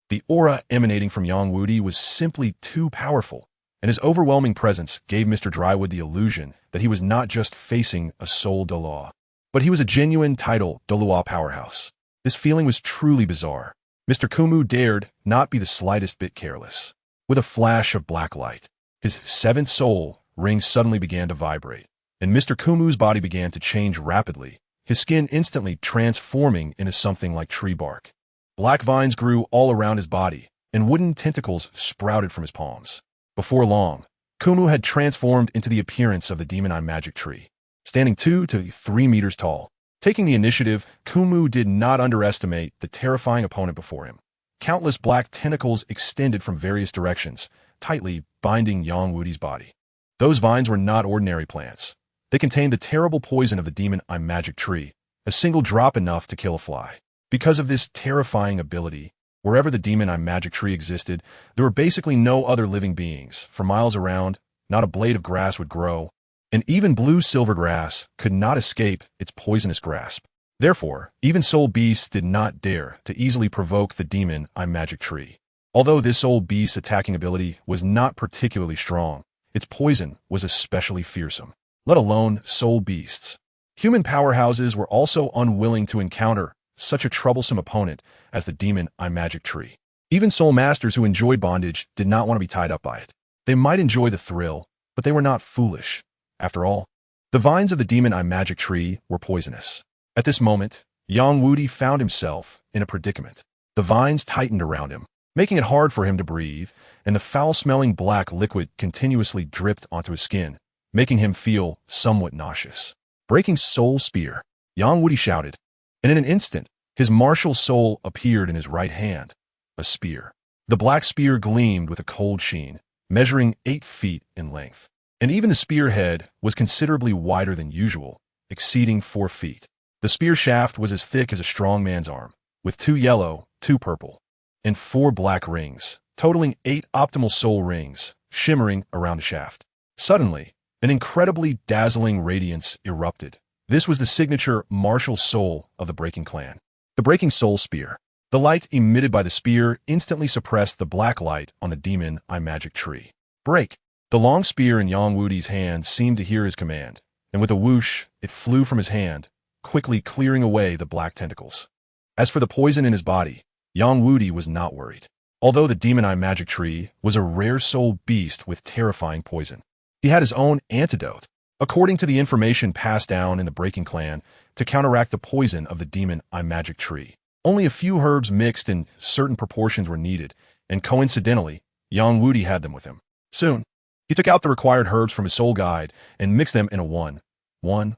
The aura emanating from Yang Yu was simply too powerful, and his overwhelming presence gave Mr. Drywood the illusion that he was not just facing a soul Douluo, but he was a genuine title Douluo powerhouse. This feeling was truly bizarre. Mr. Kumu dared not be the slightest bit careless. With a flash of black light, his 7th soul ring suddenly began to vibrate, and Mr. Kumu's body began to change rapidly, his skin instantly transforming into something like tree bark. Black vines grew all around his body, and wooden tentacles sprouted from his palms. Before long, Kumu had transformed into the appearance of the Demon Magic Tree. standing 2 to 3 meters tall. Taking the initiative, Kumu did not underestimate the terrifying opponent before him. Countless black tentacles extended from various directions, tightly binding Yang Wudi's body. Those vines were not ordinary plants. They contained the terrible poison of the demon I magic tree, a single drop enough to kill a fly. Because of this terrifying ability, wherever the demon I magic tree existed, there were basically no other living beings. For miles around, not a blade of grass would grow, and even blue-silver grass could not escape its poisonous grasp. Therefore, even soul beasts did not dare to easily provoke the demon I magic tree. Although this soul beast's attacking ability was not particularly strong, its poison was especially fearsome, let alone soul beasts. Human powerhouses were also unwilling to encounter such a troublesome opponent as the demon I magic tree. Even soul masters who enjoyed bondage did not want to be tied up by it. They might enjoy the thrill, but they were not foolish. After all, the vines of the demon I magic tree were poisonous. At this moment, Yang Wudi found himself in a predicament. The vines tightened around him, making it hard for him to breathe, and the foul-smelling black liquid continuously dripped onto his skin, making him feel somewhat nauseous. Breaking soul spear, Yang Wudi shouted, and in an instant, his martial soul appeared in his right hand, a spear. The black spear gleamed with a cold sheen, measuring 8 feet in length, and even the spearhead was considerably wider than usual, exceeding 4 feet. The spear shaft was as thick as a strong man's arm, with 2 yellow, 2 purple, and 4 black rings, totaling 8 optimal soul rings, shimmering around the shaft. Suddenly, an incredibly dazzling radiance erupted. This was the signature martial soul of the Breaking Clan. The Breaking Soul Spear. The light emitted by the spear instantly suppressed the black light on the demon I magic tree. Break! The long spear in Yang Wudi's hand seemed to hear his command, and with a whoosh, it flew from his hand, quickly clearing away the black tentacles. As for the poison in his body, Yang Wudi was not worried. Although the demon I magic tree was a rare soul beast with terrifying poison, he had his own antidote, according to the information passed down in the Breaking Clan, to counteract the poison of the demon I magic tree. Only a few herbs mixed in certain proportions were needed, and coincidentally, Yang Wudi had them with him. Soon, he took out the required herbs from his soul guide and mixed them in a 1:1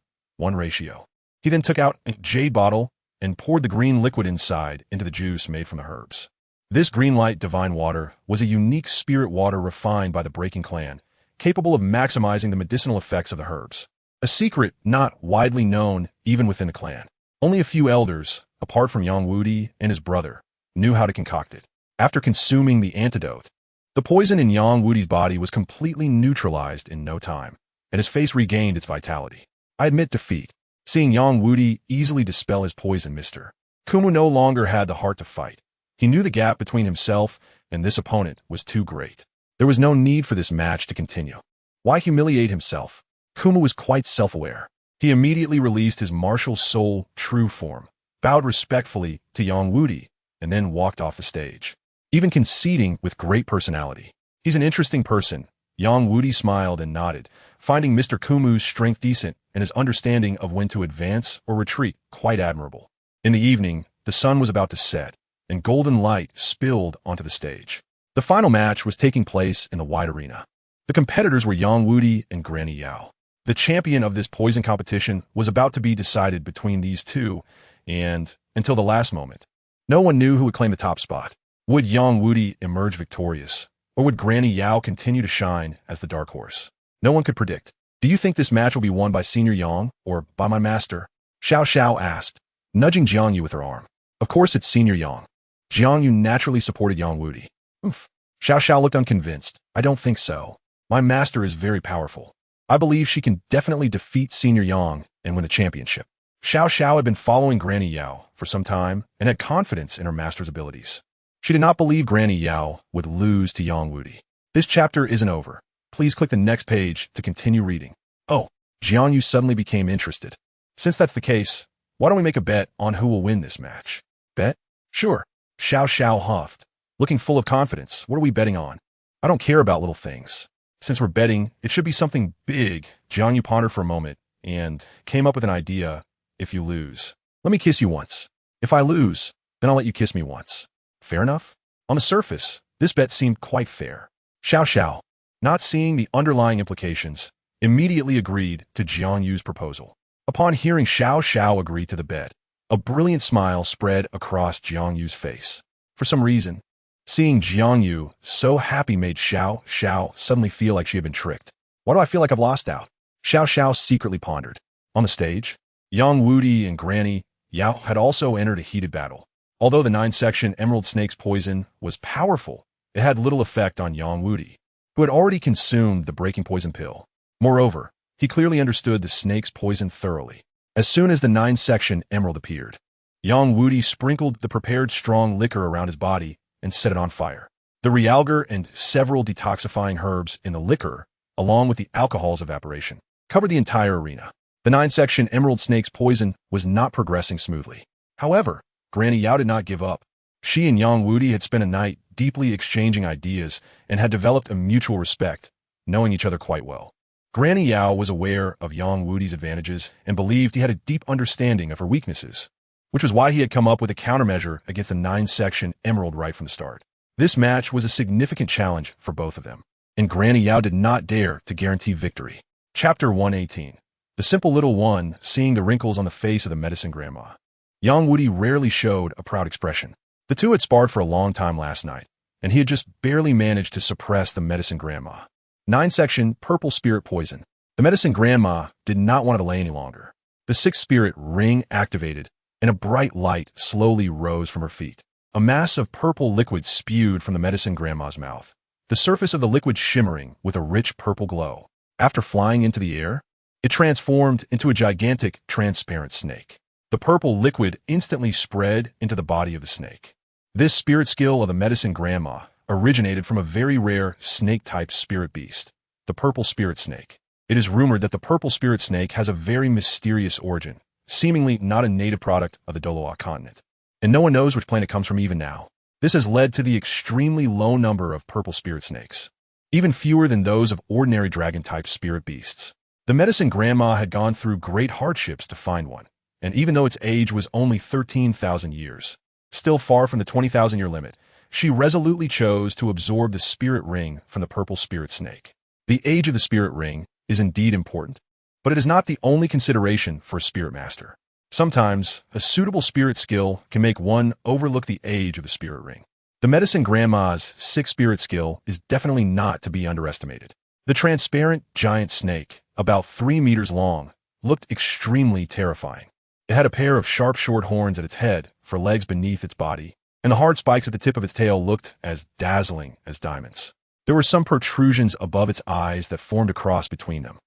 ratio. He then took out a jade bottle and poured the green liquid inside into the juice made from the herbs. This green light divine water was a unique spirit water refined by the Breaking Clan, capable of maximizing the medicinal effects of the herbs. A secret not widely known even within the clan. Only a few elders, apart from Yang Wudi and his brother, knew how to concoct it. After consuming the antidote, the poison in Yang Wudi's body was completely neutralized in no time, and his face regained its vitality. I admit defeat. Seeing Yang Wudi easily dispel his poison, Mr. Kumu no longer had the heart to fight. He knew the gap between himself and this opponent was too great. There was no need for this match to continue. Why humiliate himself? Kumu was quite self-aware. He immediately released his martial soul true form, bowed respectfully to Yang Wudi, and then walked off the stage, even conceding with great personality. He's an interesting person. Yang Wudi smiled and nodded, finding Mr. Kumu's strength decent and his understanding of when to advance or retreat quite admirable. In the evening, the sun was about to set, and golden light spilled onto the stage. The final match was taking place in the wide arena. The competitors were Yang Wudi and Granny Yao. The champion of this poison competition was about to be decided between these two, and, until the last moment, no one knew who would claim the top spot. Would Yang Wudi emerge victorious, or would Granny Yao continue to shine as the dark horse? No one could predict. Do you think this match will be won by Senior Yang, or by my master? Xiao Xiao asked, nudging JiangYu with her arm. Of course it's Senior Yang. JiangYu naturally supported Yang Wudi. Oof. Xiao Xiao looked unconvinced. I don't think so. My master is very powerful. I believe she can definitely defeat Senior Yang and win the championship. Xiao Xiao had been following Granny Yao for some time and had confidence in her master's abilities. She did not believe Granny Yao would lose to Yang Wudi. This chapter isn't over. Please click the next page to continue reading. Oh, JiangYu suddenly became interested. Since that's the case, why don't we make a bet on who will win this match? Bet? Sure. Xiao Xiao huffed, looking full of confidence. What are we betting on? I don't care about little things. Since we're betting, it should be something big. JiangYu pondered for a moment and came up with an idea. If you lose, let me kiss you once. If I lose, then I'll let you kiss me once. Fair enough? On the surface, this bet seemed quite fair. Xiao Xiao, not seeing the underlying implications, immediately agreed to Jiang Yu's proposal. Upon hearing Xiao Xiao agree to the bet, a brilliant smile spread across Jiang Yu's face. For some reason, seeing Jiang Yu so happy made Xiao Xiao suddenly feel like she had been tricked. Why do I feel like I've lost out? Xiao Xiao secretly pondered. On the stage, Yang Wudi and Granny Yao had also entered a heated battle. Although the 9-section Emerald Snake's poison was powerful, it had little effect on Yang Wudi, who had already consumed the breaking poison pill. Moreover, he clearly understood the snake's poison thoroughly. As soon as the 9-section emerald appeared, Yang Wudi sprinkled the prepared strong liquor around his body and set it on fire. The realgar and several detoxifying herbs in the liquor, along with the alcohol's evaporation, covered the entire arena. The 9-section emerald snake's poison was not progressing smoothly. However, Granny Yao did not give up. She and Yang Wudi had spent a night deeply exchanging ideas and had developed a mutual respect, knowing each other quite well. Granny Yao was aware of Yang Wudi's advantages and believed he had a deep understanding of her weaknesses, which was why he had come up with a countermeasure against the 9-section emerald right from the start. This match was a significant challenge for both of them, and Granny Yao did not dare to guarantee victory. Chapter 118. The simple little one seeing the wrinkles on the face of the medicine grandma. Yang Wudi rarely showed a proud expression. The two had sparred for a long time last night, and he had just barely managed to suppress the medicine grandma. 9-section purple spirit poison. The medicine grandma did not want to delay any longer. The 6th spirit ring activated, and a bright light slowly rose from her feet. A mass of purple liquid spewed from the medicine grandma's mouth, the surface of the liquid shimmering with a rich purple glow. After flying into the air, it transformed into a gigantic, transparent snake. The purple liquid instantly spread into the body of the snake. This spirit skill of the medicine grandma originated from a very rare snake-type spirit beast, the purple spirit snake. It is rumored that the purple spirit snake has a very mysterious origin, seemingly not a native product of the Douluo Continent. And no one knows which planet it comes from even now. This has led to the extremely low number of purple spirit snakes, even fewer than those of ordinary dragon-type spirit beasts. The medicine grandma had gone through great hardships to find one, and even though its age was only 13,000 years, still far from the 20,000-year limit, she resolutely chose to absorb the spirit ring from the purple spirit snake. The age of the spirit ring is indeed important, but it is not the only consideration for a spirit master. Sometimes, a suitable spirit skill can make one overlook the age of the spirit ring. The medicine grandma's 6th spirit skill is definitely not to be underestimated. The transparent giant snake, about 3 meters long, looked extremely terrifying. It had a pair of sharp short horns at its head for legs beneath its body, and the hard spikes at the tip of its tail looked as dazzling as diamonds. There were some protrusions above its eyes that formed a cross between them.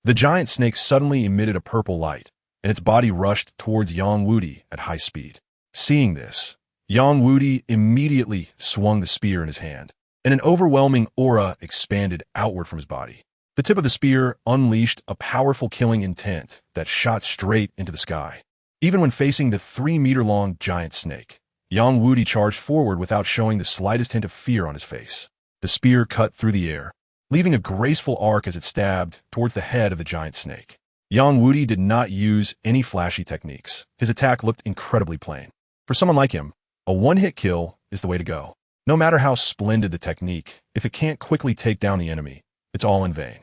The giant snake suddenly emitted a purple light, and its body rushed towards Yang Wudi at high speed. Seeing this, Yang Wudi immediately swung the spear in his hand, and an overwhelming aura expanded outward from his body. The tip of the spear unleashed a powerful killing intent that shot straight into the sky. Even when facing the 3-meter-long giant snake, Yang Wudi charged forward without showing the slightest hint of fear on his face. The spear cut through the air, leaving a graceful arc as it stabbed towards the head of the giant snake. Yang Wudi did not use any flashy techniques. His attack looked incredibly plain. For someone like him, a one-hit kill is the way to go. No matter how splendid the technique, if it can't quickly take down the enemy, it's all in vain.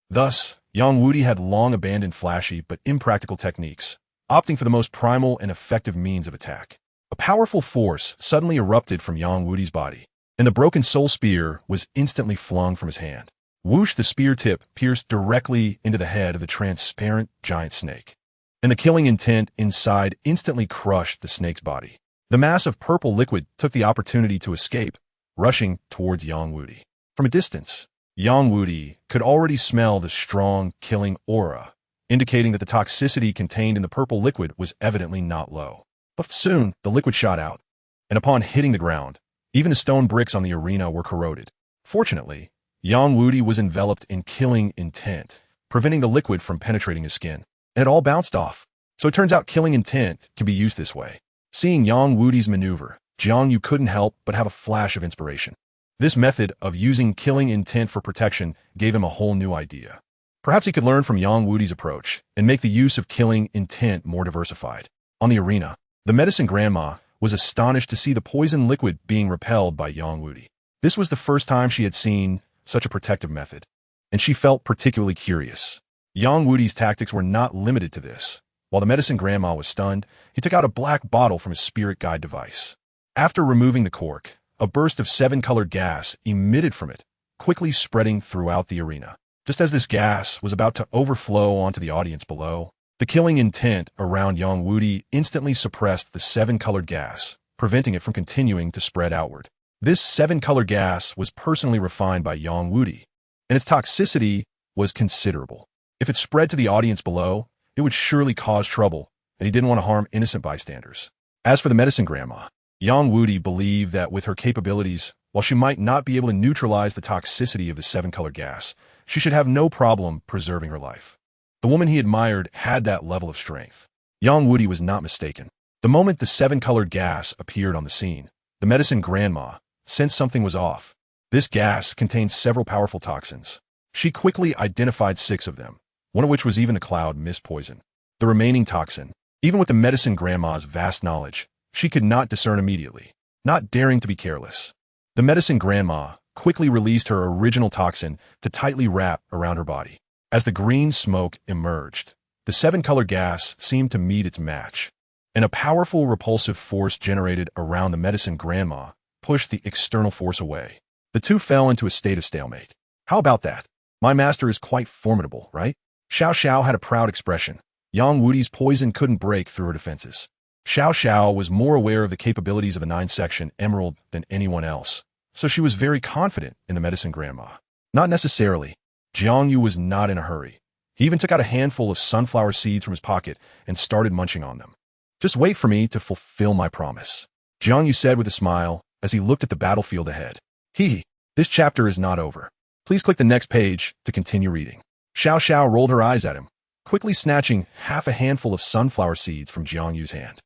Thus, Yang Wudi had long abandoned flashy but impractical techniques, opting for the most primal and effective means of attack. A powerful force suddenly erupted from Yang Wudi's body, and the broken soul spear was instantly flung from his hand. Whoosh! The spear tip pierced directly into the head of the transparent giant snake, and the killing intent inside instantly crushed the snake's body. The mass of purple liquid took the opportunity to escape, rushing towards Yang Wudi. From a distance, Yang Wudi could already smell the strong, killing aura, indicating that the toxicity contained in the purple liquid was evidently not low. But soon, the liquid shot out, and upon hitting the ground, even the stone bricks on the arena were corroded. Fortunately, Yang Wudi was enveloped in killing intent, preventing the liquid from penetrating his skin, and it all bounced off. So it turns out killing intent can be used this way. Seeing Yang Wudi's maneuver, JiangYu couldn't help but have a flash of inspiration. This method of using killing intent for protection gave him a whole new idea. Perhaps he could learn from Yang Wudi's approach and make the use of killing intent more diversified. On the arena, the medicine grandma was astonished to see the poison liquid being repelled by Yang Wudi. This was the first time she had seen such a protective method, and she felt particularly curious. Yang Wudi's tactics were not limited to this. While the medicine grandma was stunned, he took out a black bottle from his spirit guide device. After removing the cork, a burst of 7-colored gas emitted from it, quickly spreading throughout the arena. Just as this gas was about to overflow onto the audience below, the killing intent around Yang Wudi instantly suppressed the 7-colored gas, preventing it from continuing to spread outward. This 7-colored gas was personally refined by Yang Wudi, and its toxicity was considerable. If it spread to the audience below, it would surely cause trouble, and he didn't want to harm innocent bystanders. As for the medicine grandma, Yang Wudi believed that with her capabilities, while she might not be able to neutralize the toxicity of the 7-colored gas, she should have no problem preserving her life. The woman he admired had that level of strength. Yang Wudi was not mistaken. The moment the 7-colored gas appeared on the scene, the medicine grandma sensed something was off. This gas contained several powerful toxins. She quickly identified 6 of them, one of which was even the cloud mist poison. The remaining toxin, even with the medicine grandma's vast knowledge, she could not discern immediately, not daring to be careless. The medicine grandma quickly released her original toxin to tightly wrap around her body. As the green smoke emerged, the 7-colored gas seemed to meet its match, and a powerful repulsive force generated around the medicine grandma pushed the external force away. The two fell into a state of stalemate. How about that? My master is quite formidable, right? Xiao Xiao had a proud expression. Yang Wudi's poison couldn't break through her defenses. Xiao Xiao was more aware of the capabilities of a 9-section emerald than anyone else, so she was very confident in the medicine grandma. Not necessarily. JiangYu was not in a hurry. He even took out a handful of sunflower seeds from his pocket and started munching on them. Just wait for me to fulfill my promise, JiangYu said with a smile as he looked at the battlefield ahead. This chapter is not over. Please click the next page to continue reading. Xiao Xiao rolled her eyes at him, quickly snatching half a handful of sunflower seeds from JiangYu's hand.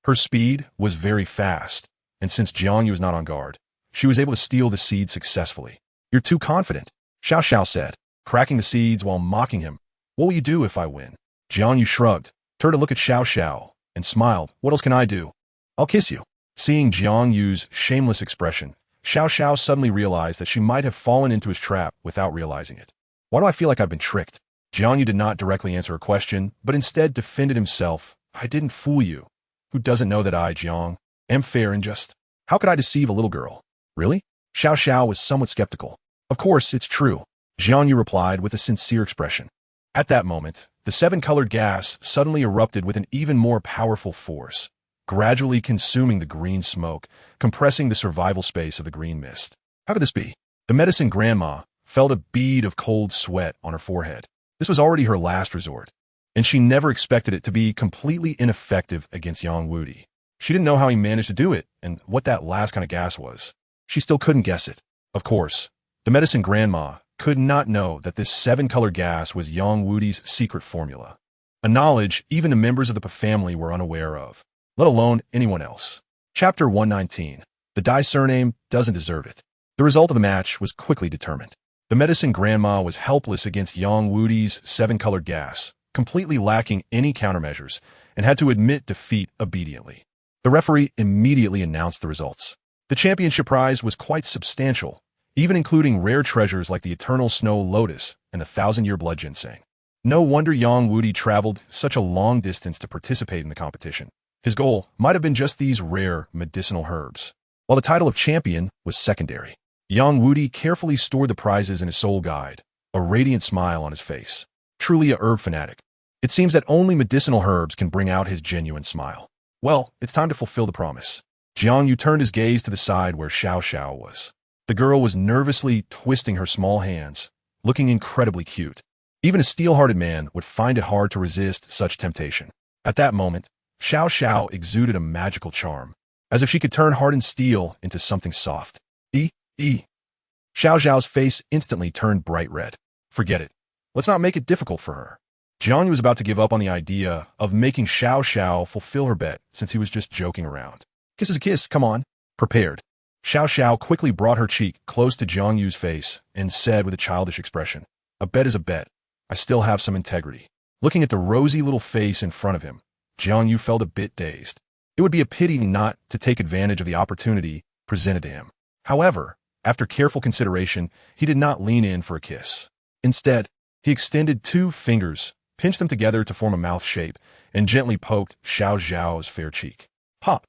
Her speed was very fast, and since JiangYu was not on guard, she was able to steal the seed successfully. You're too confident, Xiao Xiao said, cracking the seeds while mocking him. What will you do if I win? JiangYu shrugged, turned to look at Xiao Xiao, and smiled. What else can I do? I'll kiss you. Seeing JiangYu's shameless expression, Xiao Xiao suddenly realized that she might have fallen into his trap without realizing it. Why do I feel like I've been tricked? JiangYu did not directly answer her question, but instead defended himself. I didn't fool you. Who doesn't know that I, Jiang, am fair and just? How could I deceive a little girl? Really? Xiao Xiao was somewhat skeptical. Of course, it's true, JiangYu replied with a sincere expression. At that moment, the 7-colored gas suddenly erupted with an even more powerful force, gradually consuming the green smoke, compressing the survival space of the green mist. How could this be? The medicine grandma felt a bead of cold sweat on her forehead. This was already her last resort, and she never expected it to be completely ineffective against Yang Wudi. She didn't know how he managed to do it and what that last kind of gas was. She still couldn't guess it. Of course, the medicine grandma could not know that this 7-colored gas was Yang Wudi's secret formula, a knowledge even the members of the family were unaware of, let alone anyone else. Chapter 119. The Dai surname doesn't deserve it. The result of the match was quickly determined. The medicine grandma was helpless against Yang Wudi's 7-colored gas, completely lacking any countermeasures, and had to admit defeat obediently. The referee immediately announced the results. The championship prize was quite substantial, even including rare treasures like the eternal snow lotus and the 1,000-year blood ginseng. No wonder Yang Wudi traveled such a long distance to participate in the competition. His goal might have been just these rare medicinal herbs, while the title of champion was secondary. Yang Wudi carefully stored the prizes in his soul guide, a radiant smile on his face. Truly a herb fanatic. It seems that only medicinal herbs can bring out his genuine smile. Well, it's time to fulfill the promise. Jiang Yu turned his gaze to the side where Xiao Xiao was. The girl was nervously twisting her small hands, looking incredibly cute. Even a steel-hearted man would find it hard to resist such temptation. At that moment, Xiao Xiao exuded a magical charm, as if she could turn hardened steel into something soft. Xiao Xiao's face instantly turned bright red. Forget it. Let's not make it difficult for her. Jiang Yu was about to give up on the idea of making Xiao Xiao fulfill her bet since he was just joking around. Kiss is a kiss, come on. Prepared. Xiao Xiao quickly brought her cheek close to Jiang Yu's face and said with a childish expression, "A bet is a bet. I still have some integrity." Looking at the rosy little face in front of him, Jiang Yu felt a bit dazed. It would be a pity not to take advantage of the opportunity presented to him. However, after careful consideration, he did not lean in for a kiss. Instead, He extended 2 fingers, pinched them together to form a mouth shape, and gently poked Xiao Zhao's fair cheek. Pop!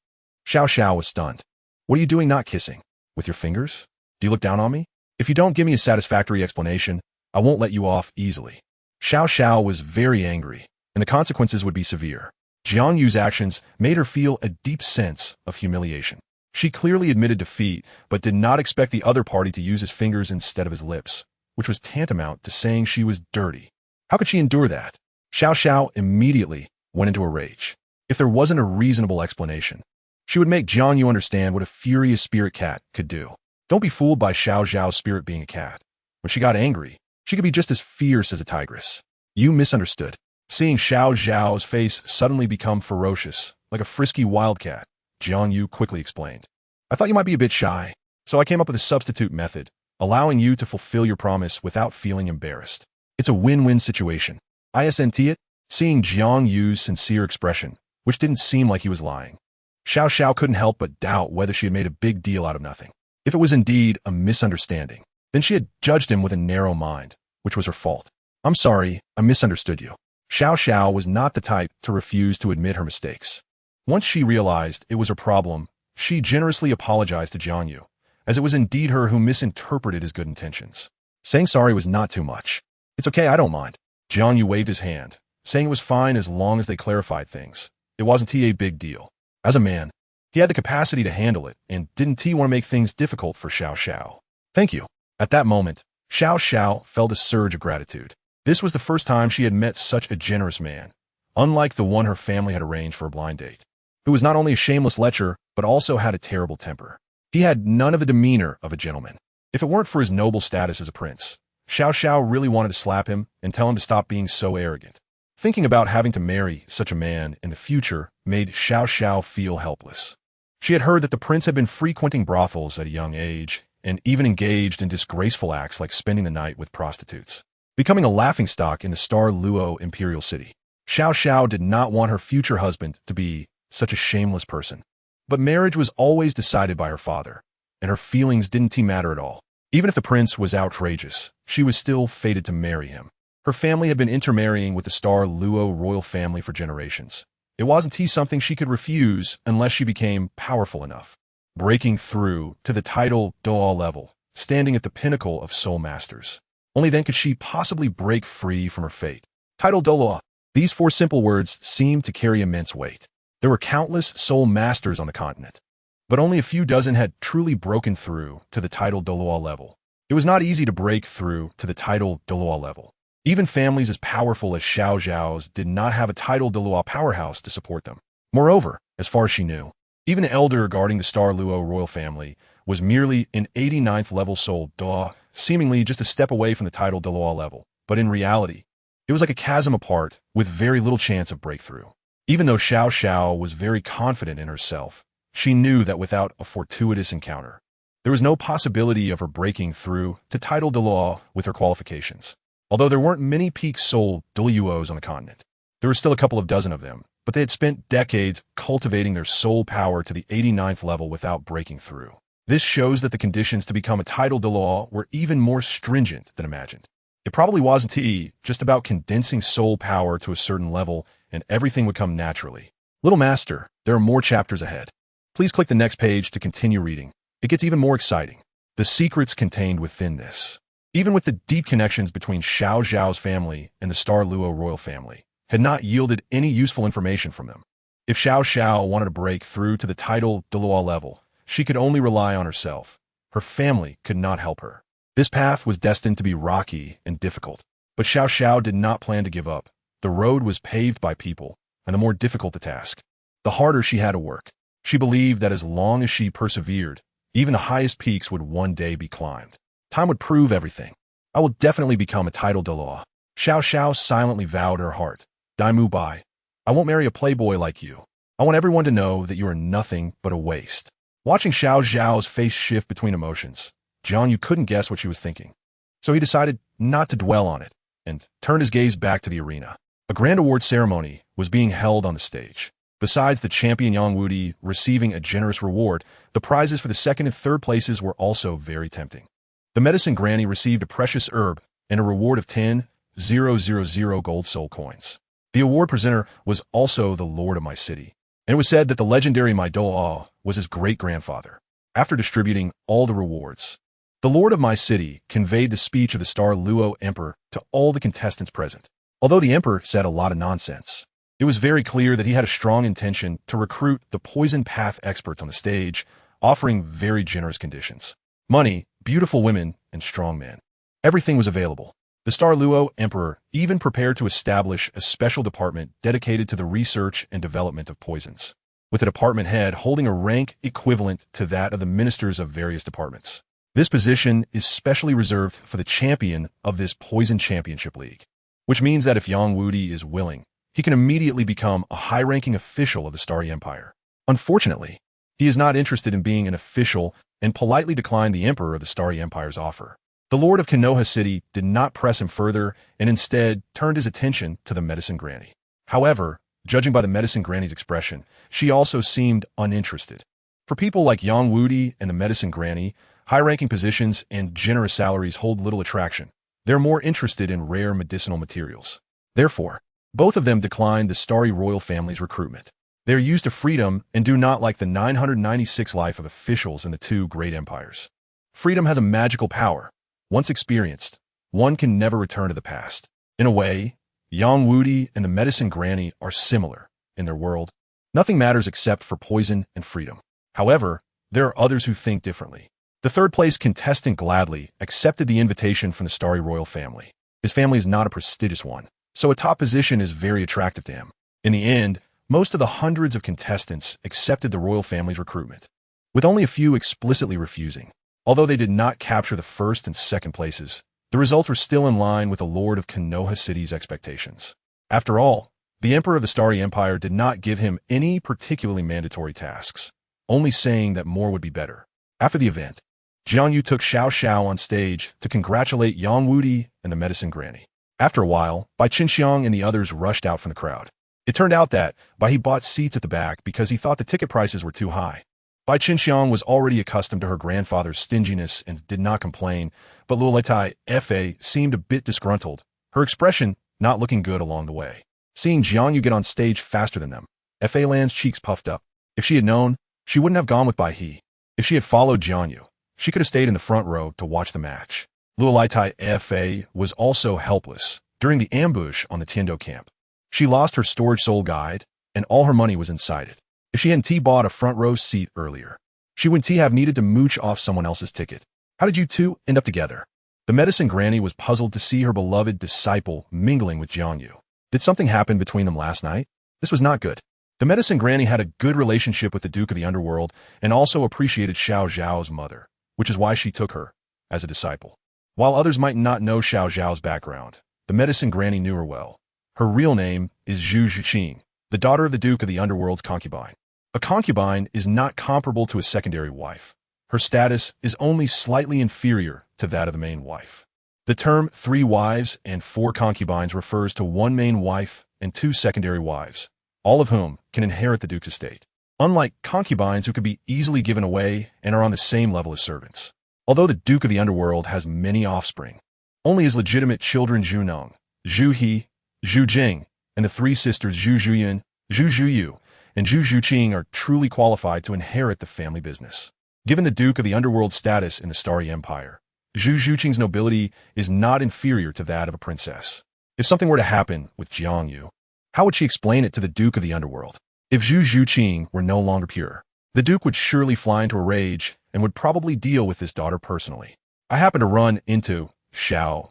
Xiao Xiao was stunned. What are you doing not kissing? With your fingers? Do you look down on me? If you don't give me a satisfactory explanation, I won't let you off easily. Xiao Xiao was very angry, and the consequences would be severe. Jiang Yu's actions made her feel a deep sense of humiliation. She clearly admitted defeat, but did not expect the other party to use his fingers instead of his lips, which was tantamount to saying she was dirty. How could she endure that? Xiao Xiao immediately went into a rage. If there wasn't a reasonable explanation, she would make Jiang Yu understand what a furious spirit cat could do. Don't be fooled by Xiao Zhao's spirit being a cat. When she got angry, she could be just as fierce as a tigress. You misunderstood. Seeing Xiao Zhao's face suddenly become ferocious, like a frisky wildcat, Jiang Yu quickly explained. I thought you might be a bit shy, so I came up with a substitute method, allowing you to fulfill your promise without feeling embarrassed. It's a win-win situation. Isn't it? Seeing Jiang Yu's sincere expression, which didn't seem like he was lying, Xiao Xiao couldn't help but doubt whether she had made a big deal out of nothing. If it was indeed a misunderstanding, then she had judged him with a narrow mind, which was her fault. I'm sorry, I misunderstood you. Xiao Xiao was not the type to refuse to admit her mistakes. Once she realized it was her problem, she generously apologized to Jiang Yu, as it was indeed her who misinterpreted his good intentions. Saying sorry was not too much. It's okay, I don't mind. Jiang Yu waved his hand, saying it was fine as long as they clarified things. It wasn't a big deal. As a man, he had the capacity to handle it, and didn't he want to make things difficult for Xiao Xiao? Thank you. At that moment, Xiao Xiao felt a surge of gratitude. This was the first time she had met such a generous man, unlike the one her family had arranged for a blind date, who was not only a shameless lecher, but also had a terrible temper. He had none of the demeanor of a gentleman. If it weren't for his noble status as a prince, Xiao Xiao really wanted to slap him and tell him to stop being so arrogant. Thinking about having to marry such a man in the future made Xiao Xiao feel helpless. She had heard that the prince had been frequenting brothels at a young age, and even engaged in disgraceful acts like spending the night with prostitutes, becoming a laughingstock in the Star Luo imperial city. Xiao Xiao did not want her future husband to be such a shameless person. But marriage was always decided by her father, and her feelings didn't matter at all. Even if the prince was outrageous, she was still fated to marry him. Her family had been intermarrying with the Star Luo royal family for generations. It wasn't something she could refuse unless she became powerful enough. Breaking through to the title Douluo level, standing at the pinnacle of soul masters. Only then could she possibly break free from her fate. Title Douluo. These 4 simple words seemed to carry immense weight. There were countless soul masters on the continent, but only a few dozen had truly broken through to the title Douluo level. It was not easy to break through to the title Douluo level. Even families as powerful as Xiao Zhao's did not have a title Douluo powerhouse to support them. Moreover, as far as she knew, even the elder guarding the Star Luo royal family was merely an 89th level soul Douluo, seemingly just a step away from the title Douluo level. But in reality, it was like a chasm apart with very little chance of breakthrough. Even though Xiao Xiao was very confident in herself, she knew that without a fortuitous encounter, there was no possibility of her breaking through to title Douluo with her qualifications. Although there weren't many peak soul Douluos on the continent, there were still a couple of dozen of them, but they had spent decades cultivating their soul power to the 89th level without breaking through. This shows that the conditions to become a title Douluo were even more stringent than imagined. It probably wasn't just about condensing soul power to a certain level and everything would come naturally. Little Master, there are more chapters ahead. Please click the next page to continue reading. It gets even more exciting. The secrets contained within this, even with the deep connections between Xiao Zhao's family and the Star Luo royal family, had not yielded any useful information from them. If Xiao Xiao wanted to break through to the title Douluo level, she could only rely on herself. Her family could not help her. This path was destined to be rocky and difficult, but Xiao Xiao did not plan to give up. The road was paved by people, and the more difficult the task, the harder she had to work. She believed that as long as she persevered, even the highest peaks would one day be climbed. Time would prove everything. I will definitely become a title Douluo. Xiao Xiao silently vowed her heart. Daimu Bai, I won't marry a playboy like you. I want everyone to know that you are nothing but a waste. Watching Xiao Zhao's face shift between emotions, JiangYu couldn't guess what she was thinking. So he decided not to dwell on it, and turned his gaze back to the arena. A grand award ceremony was being held on the stage. Besides the champion Yang Wu receiving a generous reward, the prizes for the 2nd and 3rd places were also very tempting. The medicine granny received a precious herb and a reward of 10 000 gold soul coins. The award presenter was also the lord of my city, and it was said that the legendary my Douluo was his great-grandfather. After distributing all the rewards, the lord of my city conveyed the speech of the Star Luo Emperor to all the contestants present. Although the emperor said a lot of nonsense, it was very clear that he had a strong intention to recruit the poison path experts on the stage, offering very generous conditions. Money, beautiful women, and strong men. Everything was available. The Star Luo Emperor even prepared to establish a special department dedicated to the research and development of poisons, with a department head holding a rank equivalent to that of the ministers of various departments. This position is specially reserved for the champion of this Poison Championship League, which means that if Yang Wudi is willing, he can immediately become a high-ranking official of the Starry Empire. Unfortunately, he is not interested in being an official and politely declined the Emperor of the Starry Empire's offer. The Lord of Konoha City did not press him further and instead turned his attention to the Medicine Granny. However, judging by the Medicine Granny's expression, she also seemed uninterested. For people like Yang Wudi and the Medicine Granny, high-ranking positions and generous salaries hold little attraction. They're more interested in rare medicinal materials. Therefore, both of them declined the Starry royal family's recruitment. They are used to freedom and do not like the 996 life of officials in the two great empires. Freedom has a magical power. Once experienced, one can never return to the past. In a way, Yang Wudi and the Medicine Granny are similar in their world. Nothing matters except for poison and freedom. However, there are others who think differently. The third-place contestant gladly accepted the invitation from the Starry royal family. His family is not a prestigious one, so a top position is very attractive to him. In the end, most of the hundreds of contestants accepted the royal family's recruitment, with only a few explicitly refusing. Although they did not capture the first and second places, the results were still in line with the Lord of Konoha City's expectations. After all, the Emperor of the Starry Empire did not give him any particularly mandatory tasks, only saying that more would be better. After the event, Jiang Yu took Xiao on stage to congratulate Yang Wudi and the Medicine Granny. After a while, Bai Qinxiang and the others rushed out from the crowd. It turned out that Bai bought seats at the back because he thought the ticket prices were too high. Bai Qinxiang was already accustomed to her grandfather's stinginess and did not complain, but Luolaitai Fa seemed a bit disgruntled, her expression not looking good along the way. Seeing Jiang Yu get on stage faster than them, Fa Lan's cheeks puffed up. If she had known, she wouldn't have gone with Bai He. If she had followed Jiang Yu, she could have stayed in the front row to watch the match. Luolaitai Fa was also helpless during the ambush on the Tiendo camp. She lost her storage soul guide, and all her money was inside it. If she hadn't bought a front row seat earlier, she wouldn't have needed to mooch off someone else's ticket. How did you two end up together? The Medicine Granny was puzzled to see her beloved disciple mingling with Jiang Yu. Did something happen between them last night? This was not good. The Medicine Granny had a good relationship with the Duke of the Underworld and also appreciated Xiao Zhao's mother, which is why she took her as a disciple. While others might not know Xiao Zhao's background, the Medicine Granny knew her well. Her real name is Zhu Zhuqing, the daughter of the Duke of the Underworld's concubine. A concubine is not comparable to a secondary wife. Her status is only slightly inferior to that of the main wife. The term 3 wives and 4 concubines refers to 1 main wife and 2 secondary wives, all of whom can inherit the Duke's estate. Unlike concubines who could be easily given away and are on the same level as servants. Although the Duke of the Underworld has many offspring, only his legitimate children Zhu Nong, Zhu He, Zhu Jing, and the 3 sisters Zhu Zhuyan, Zhu Zhuyu, and Zhu Zhuqing are truly qualified to inherit the family business. Given the Duke of the Underworld's status in the Starry Empire, Zhu Zhuqing's nobility is not inferior to that of a princess. If something were to happen with Jiang Yu, how would she explain it to the Duke of the Underworld? If Zhu Zhuqing were no longer pure, the Duke would surely fly into a rage and would probably deal with his daughter personally. I happened to run into Xiao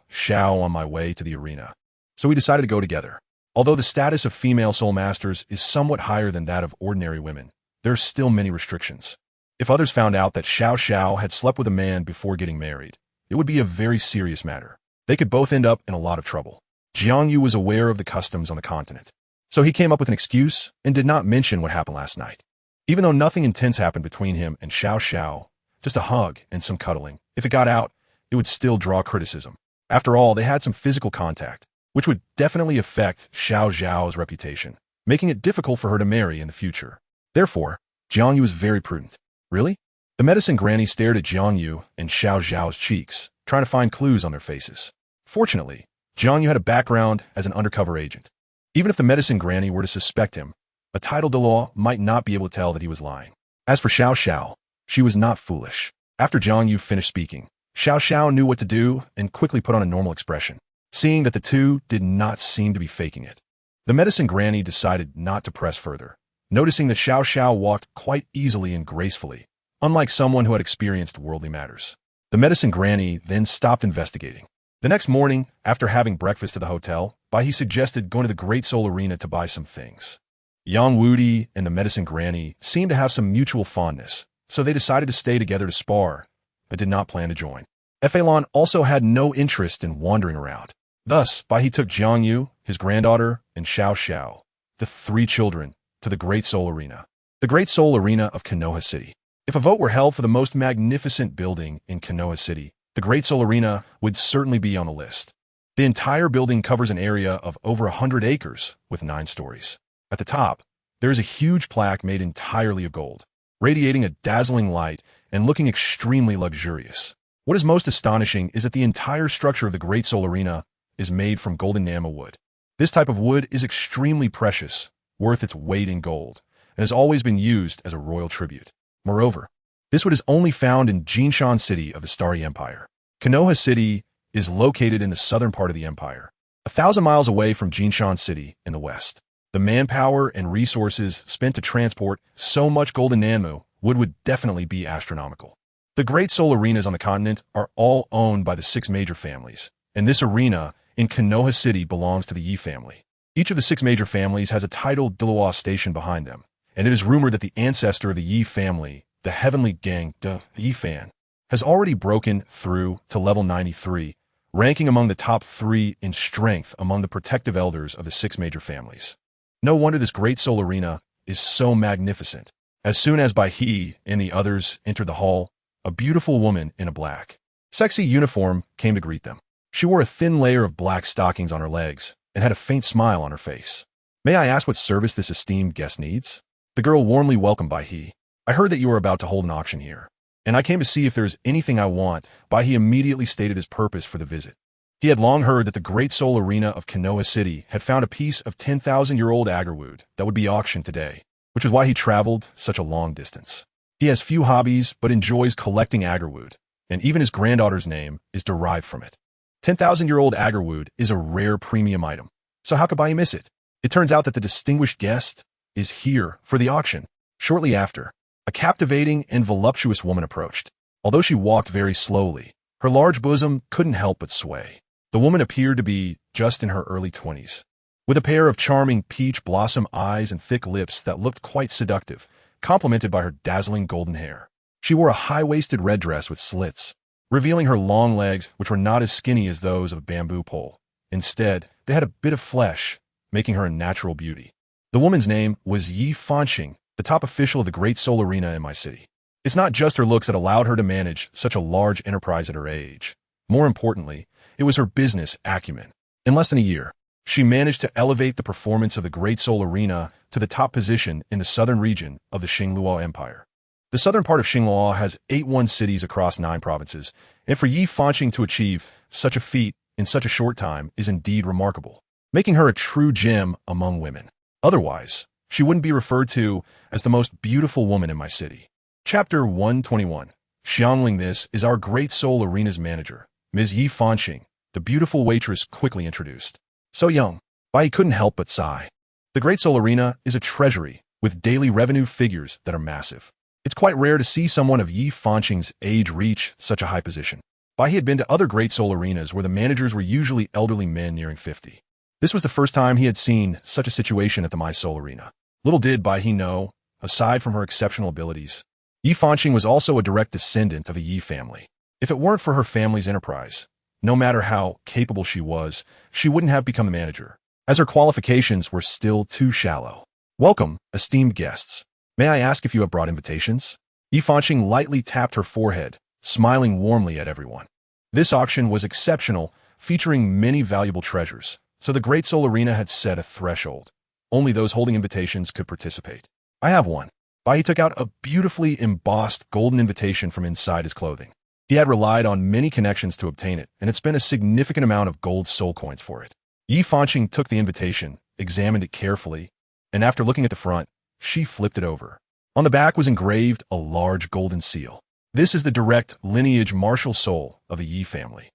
on my way to the arena, so we decided to go together. Although the status of female soul masters is somewhat higher than that of ordinary women, there are still many restrictions. If others found out that Xiao had slept with a man before getting married, it would be a very serious matter. They could both end up in a lot of trouble. Jiang Yu was aware of the customs on the continent, so he came up with an excuse and did not mention what happened last night. Even though nothing intense happened between him and Xiao, just a hug and some cuddling, if it got out, it would still draw criticism. After all, they had some physical contact, which would definitely affect Xiao Zhao's reputation, making it difficult for her to marry in the future. Therefore, Jiang Yu was very prudent. Really? The Medicine Granny stared at Jiang Yu and Xiao Zhao's cheeks, trying to find clues on their faces. Fortunately, Jiang Yu had a background as an undercover agent. Even if the medicine granny were to suspect him, a titled Dalu might not be able to tell that he was lying. As for Xiao Xiao, she was not foolish. After Jiang Yu finished speaking, Xiao Xiao knew what to do and quickly put on a normal expression, seeing that the two did not seem to be faking it. The medicine granny decided not to press further, noticing that Xiao Xiao walked quite easily and gracefully, unlike someone who had experienced worldly matters. The medicine granny then stopped investigating. The next morning, after having breakfast at the hotel, Bai He suggested going to the Great Soul Arena to buy some things. Yang Wudi and the medicine granny seemed to have some mutual fondness, so they decided to stay together to spar, but did not plan to join. Fei also had no interest in wandering around. Thus, Bai He took Jiang Yu, his granddaughter, and Xiao Xiao, the three children, to the Great Soul Arena. The Great Soul Arena of Konoha City. If a vote were held for the most magnificent building in Konoha City, the Great Soul Arena would certainly be on the list. The entire building covers an area of over 100 acres with 9 stories. At the top, there is a huge plaque made entirely of gold, radiating a dazzling light and looking extremely luxurious. What is most astonishing is that the entire structure of the Great Soul Arena is made from golden Nama wood. This type of wood is extremely precious, worth its weight in gold, and has always been used as a royal tribute. Moreover, this wood is only found in Jinshan City of the Starry Empire. Konoha City is located in the southern part of the empire, 1,000 miles away from Jinshan City in the west. The manpower and resources spent to transport so much golden Nanmu would definitely be astronomical. The Great Soul Arenas on the continent are all owned by the 6 major families, and this arena in Konoha City belongs to the Yi family. Each of the 6 major families has a titled Douluo station behind them, and it is rumored that the ancestor of the Yi family, the heavenly gang de Yi Fan, has already broken through to level 93, ranking among the top 3 in strength among the protective elders of the 6 major families. No wonder this Great Soul Arena is so magnificent. As soon as Bai He and the others entered the hall, a beautiful woman in a black, sexy uniform came to greet them. She wore a thin layer of black stockings on her legs and had a faint smile on her face. "May I ask what service this esteemed guest needs?" The girl warmly welcomed Bai He. "I heard that you are about to hold an auction here, and I came to see if there is anything I want." Bai He immediately stated his purpose for the visit. He had long heard that the Great Soul Arena of Konoha City had found a piece of 10,000-year-old agarwood that would be auctioned today, which is why he traveled such a long distance. He has few hobbies but enjoys collecting agarwood, and even his granddaughter's name is derived from it. 10,000-year-old agarwood is a rare premium item, so how could Bai miss it? It turns out that the distinguished guest is here for the auction. Shortly after, a captivating and voluptuous woman approached. Although she walked very slowly, her large bosom couldn't help but sway. The woman appeared to be just in her early 20s, with a pair of charming peach blossom eyes and thick lips that looked quite seductive, complemented by her dazzling golden hair. She wore a high-waisted red dress with slits, revealing her long legs, which were not as skinny as those of a bamboo pole. Instead, they had a bit of flesh, making her a natural beauty. The woman's name was Yi Fanqing, the top official of the Great Soul Arena in my city. It's not just her looks that allowed her to manage such a large enterprise at her age. More importantly, it was her business acumen. In less than a year, she managed to elevate the performance of the Great Soul Arena to the top position in the southern region of the Xingluo Empire. The southern part of Xingluo has 81 cities across 9 provinces, and for Yi Fanqing to achieve such a feat in such a short time is indeed remarkable, making her a true gem among women. Otherwise, she wouldn't be referred to as the most beautiful woman in my city. Chapter 121. Xiangling. This is our Great Soul Arena's manager, Ms. Yi Fanqing, the beautiful waitress quickly introduced. So young, Bai couldn't help but sigh. The Great Soul Arena is a treasury with daily revenue figures that are massive. It's quite rare to see someone of Yi Fanqing's age reach such a high position. Bai had been to other Great Soul Arenas where the managers were usually elderly men nearing 50. This was the first time he had seen such a situation at the My Soul Arena. Little did Bai know, aside from her exceptional abilities, Yi Fanqing was also a direct descendant of a Yi family. If it weren't for her family's enterprise, no matter how capable she was, she wouldn't have become the manager, as her qualifications were still too shallow. "Welcome, esteemed guests. May I ask if you have brought invitations?" Yi Fanqing lightly tapped her forehead, smiling warmly at everyone. This auction was exceptional, featuring many valuable treasures, so the Great Soul Arena had set a threshold. Only those holding invitations could participate. "I have one." Bai took out a beautifully embossed golden invitation from inside his clothing. He had relied on many connections to obtain it, and had spent a significant amount of gold soul coins for it. Yi Fanqing took the invitation, examined it carefully, and after looking at the front, she flipped it over. On the back was engraved a large golden seal. This is the direct lineage martial soul of the Yi family.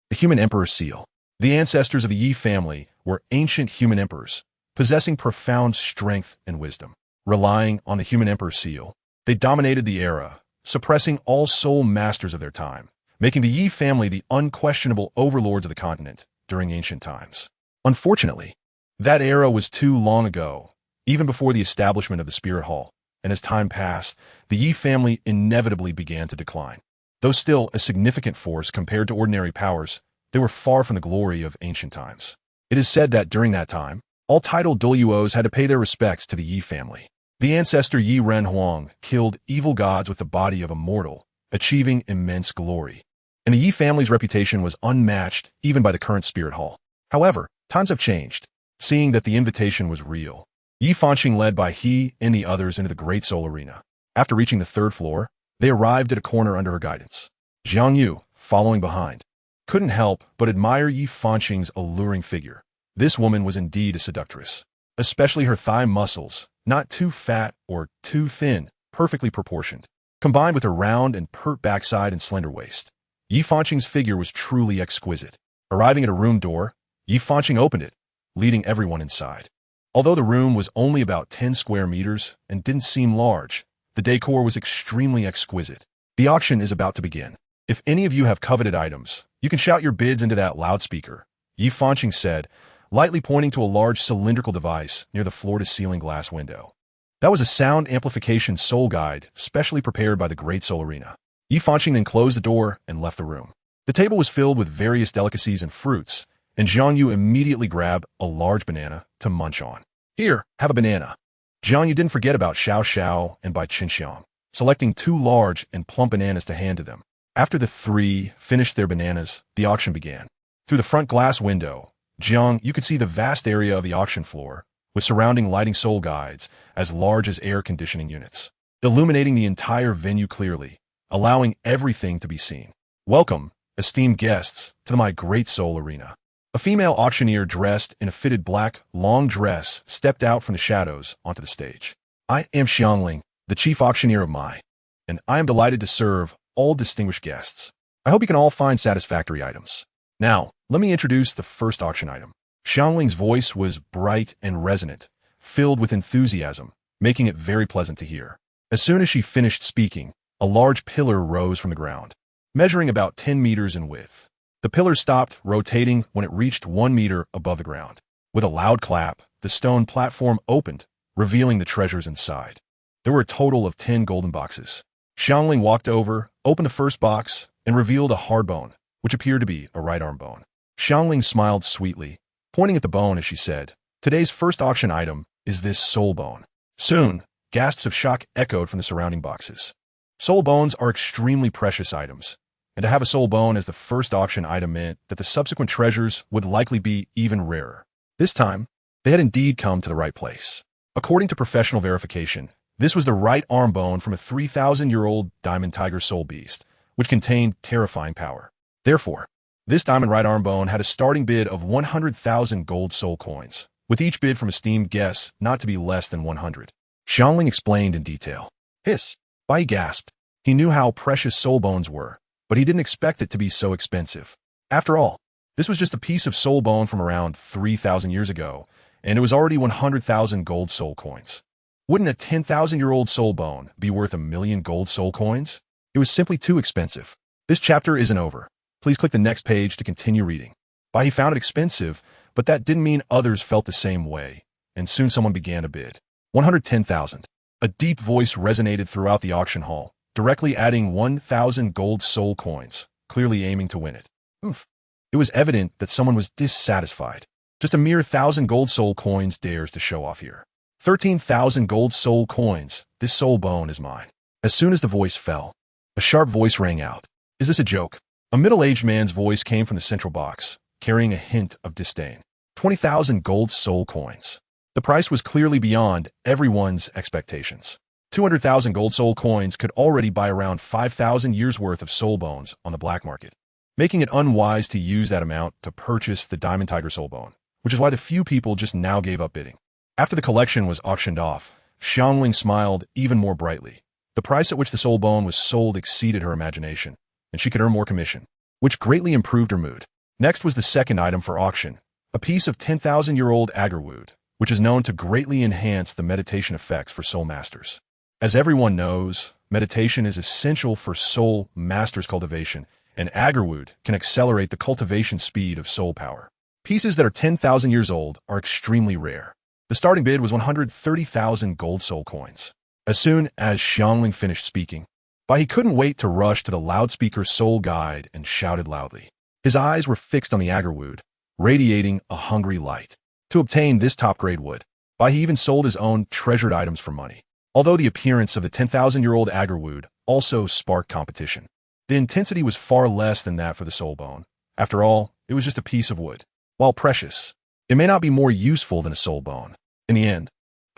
The Human Emperor Seal. The ancestors of the Yi family were ancient human emperors, possessing profound strength and wisdom. Relying on the Human Emperor Seal, they dominated the era, suppressing all soul masters of their time, making the Yi family the unquestionable overlords of the continent during ancient times. Unfortunately, that era was too long ago, even before the establishment of the Spirit Hall, and as time passed, the Yi family inevitably began to decline. Though still a significant force compared to ordinary powers, they were far from the glory of ancient times. It is said that during that time, all titled Douluos had to pay their respects to the Yi family. The ancestor Yi Ren Huang killed evil gods with the body of Immortal, achieving immense glory. And the Yi family's reputation was unmatched even by the current Spirit Hall. However, times have changed. Seeing that the invitation was real, Yi Fanqing led by he and the others into the Great Soul Arena. After reaching the 3rd floor, they arrived at a corner under her guidance. Jiang Yu, following behind, couldn't help but admire Yi Fanqing's alluring figure. This woman was indeed a seductress, especially her thigh muscles, not too fat or too thin, perfectly proportioned. Combined with her round and pert backside and slender waist, Yi Fanqing's figure was truly exquisite. Arriving at a room door, Yi Fanqing opened it, leading everyone inside. Although the room was only about 10 square meters and didn't seem large, the decor was extremely exquisite. The auction is about to begin. If any of you have coveted items, you can shout your bids into that loudspeaker, Yi Fanqing said, lightly pointing to a large cylindrical device near the floor-to-ceiling glass window. That was a sound amplification soul guide specially prepared by the Great Soul Arena. Yi Fanqing then closed the door and left the room. The table was filled with various delicacies and fruits, and Jiang Yu immediately grabbed a large banana to munch on. Here, have a banana. Jiang Yu didn't forget about Xiao Xiao and Bai Qinxiang, selecting 2 large and plump bananas to hand to them. After the 3 finished their bananas, the auction began. Through the front glass window, Jiang Yu could see the vast area of the auction floor, with surrounding lighting soul guides as large as air conditioning units, illuminating the entire venue clearly, allowing everything to be seen. Welcome, esteemed guests, to my Great Soul Arena. A female auctioneer dressed in a fitted black, long dress stepped out from the shadows onto the stage. I am Xiangling, the chief auctioneer of Mai, and I am delighted to serve all distinguished guests. I hope you can all find satisfactory items. Now, let me introduce the first auction item. Xiangling's voice was bright and resonant, filled with enthusiasm, making it very pleasant to hear. As soon as she finished speaking, a large pillar rose from the ground, measuring about 10 meters in width. The pillar stopped rotating when it reached 1 meter above the ground. With a loud clap, the stone platform opened, revealing the treasures inside. There were a total of 10 golden boxes. Xiangling walked over, opened the first box, and revealed a hard bone, which appeared to be a right arm bone. Xiangling smiled sweetly, pointing at the bone as she said, "Today's first auction item is this soul bone." Soon, gasps of shock echoed from the surrounding boxes. Soul bones are extremely precious items, and to have a soul bone as the first auction item meant that the subsequent treasures would likely be even rarer. This time, they had indeed come to the right place. According to professional verification, this was the right arm bone from a 3,000-year-old diamond tiger soul beast, which contained terrifying power. Therefore, this diamond right arm bone had a starting bid of 100,000 gold soul coins, with each bid from esteemed guests not to be less than 100. Xiangling explained in detail. Hiss! Bai gasped. He knew how precious soul bones were, but he didn't expect it to be so expensive. After all, this was just a piece of soul bone from around 3,000 years ago, and it was already 100,000 gold soul coins. Wouldn't a 10,000-year-old soul bone be worth 1,000,000 gold soul coins? It was simply too expensive. This chapter isn't over. Please click the next page to continue reading. Bai he found it expensive, but that didn't mean others felt the same way, and soon someone began to bid. 110,000. A deep voice resonated throughout the auction hall, directly adding 1,000 gold soul coins, clearly aiming to win it. Oof. It was evident that someone was dissatisfied. Just a mere 1,000 gold soul coins dares to show off here. 13,000 gold soul coins. This soul bone is mine. As soon as the voice fell, a sharp voice rang out. Is this a joke? A middle-aged man's voice came from the central box, carrying a hint of disdain. 20,000 gold soul coins. The price was clearly beyond everyone's expectations. 200,000 gold soul coins could already buy around 5,000 years' worth of soul bones on the black market, making it unwise to use that amount to purchase the Diamond Tiger soul bone, which is why the few people just now gave up bidding. After the collection was auctioned off, Xiangling smiled even more brightly. The price at which the soul bone was sold exceeded her imagination, and she could earn more commission, which greatly improved her mood. Next was the second item for auction, a piece of 10,000-year-old agarwood, which is known to greatly enhance the meditation effects for soul masters. As everyone knows, meditation is essential for soul masters' cultivation, and agarwood can accelerate the cultivation speed of soul power. Pieces that are 10,000 years old are extremely rare. The starting bid was 130,000 gold soul coins. As soon as Xiangling finished speaking, he couldn't wait to rush to the loudspeaker soul guide and shouted loudly. His eyes were fixed on the agarwood, radiating a hungry light. To obtain this top-grade wood, he even sold his own treasured items for money. Although the appearance of the 10,000-year-old agarwood also sparked competition, the intensity was far less than that for the soul bone. After all, it was just a piece of wood. While precious, it may not be more useful than a soul bone. In the end,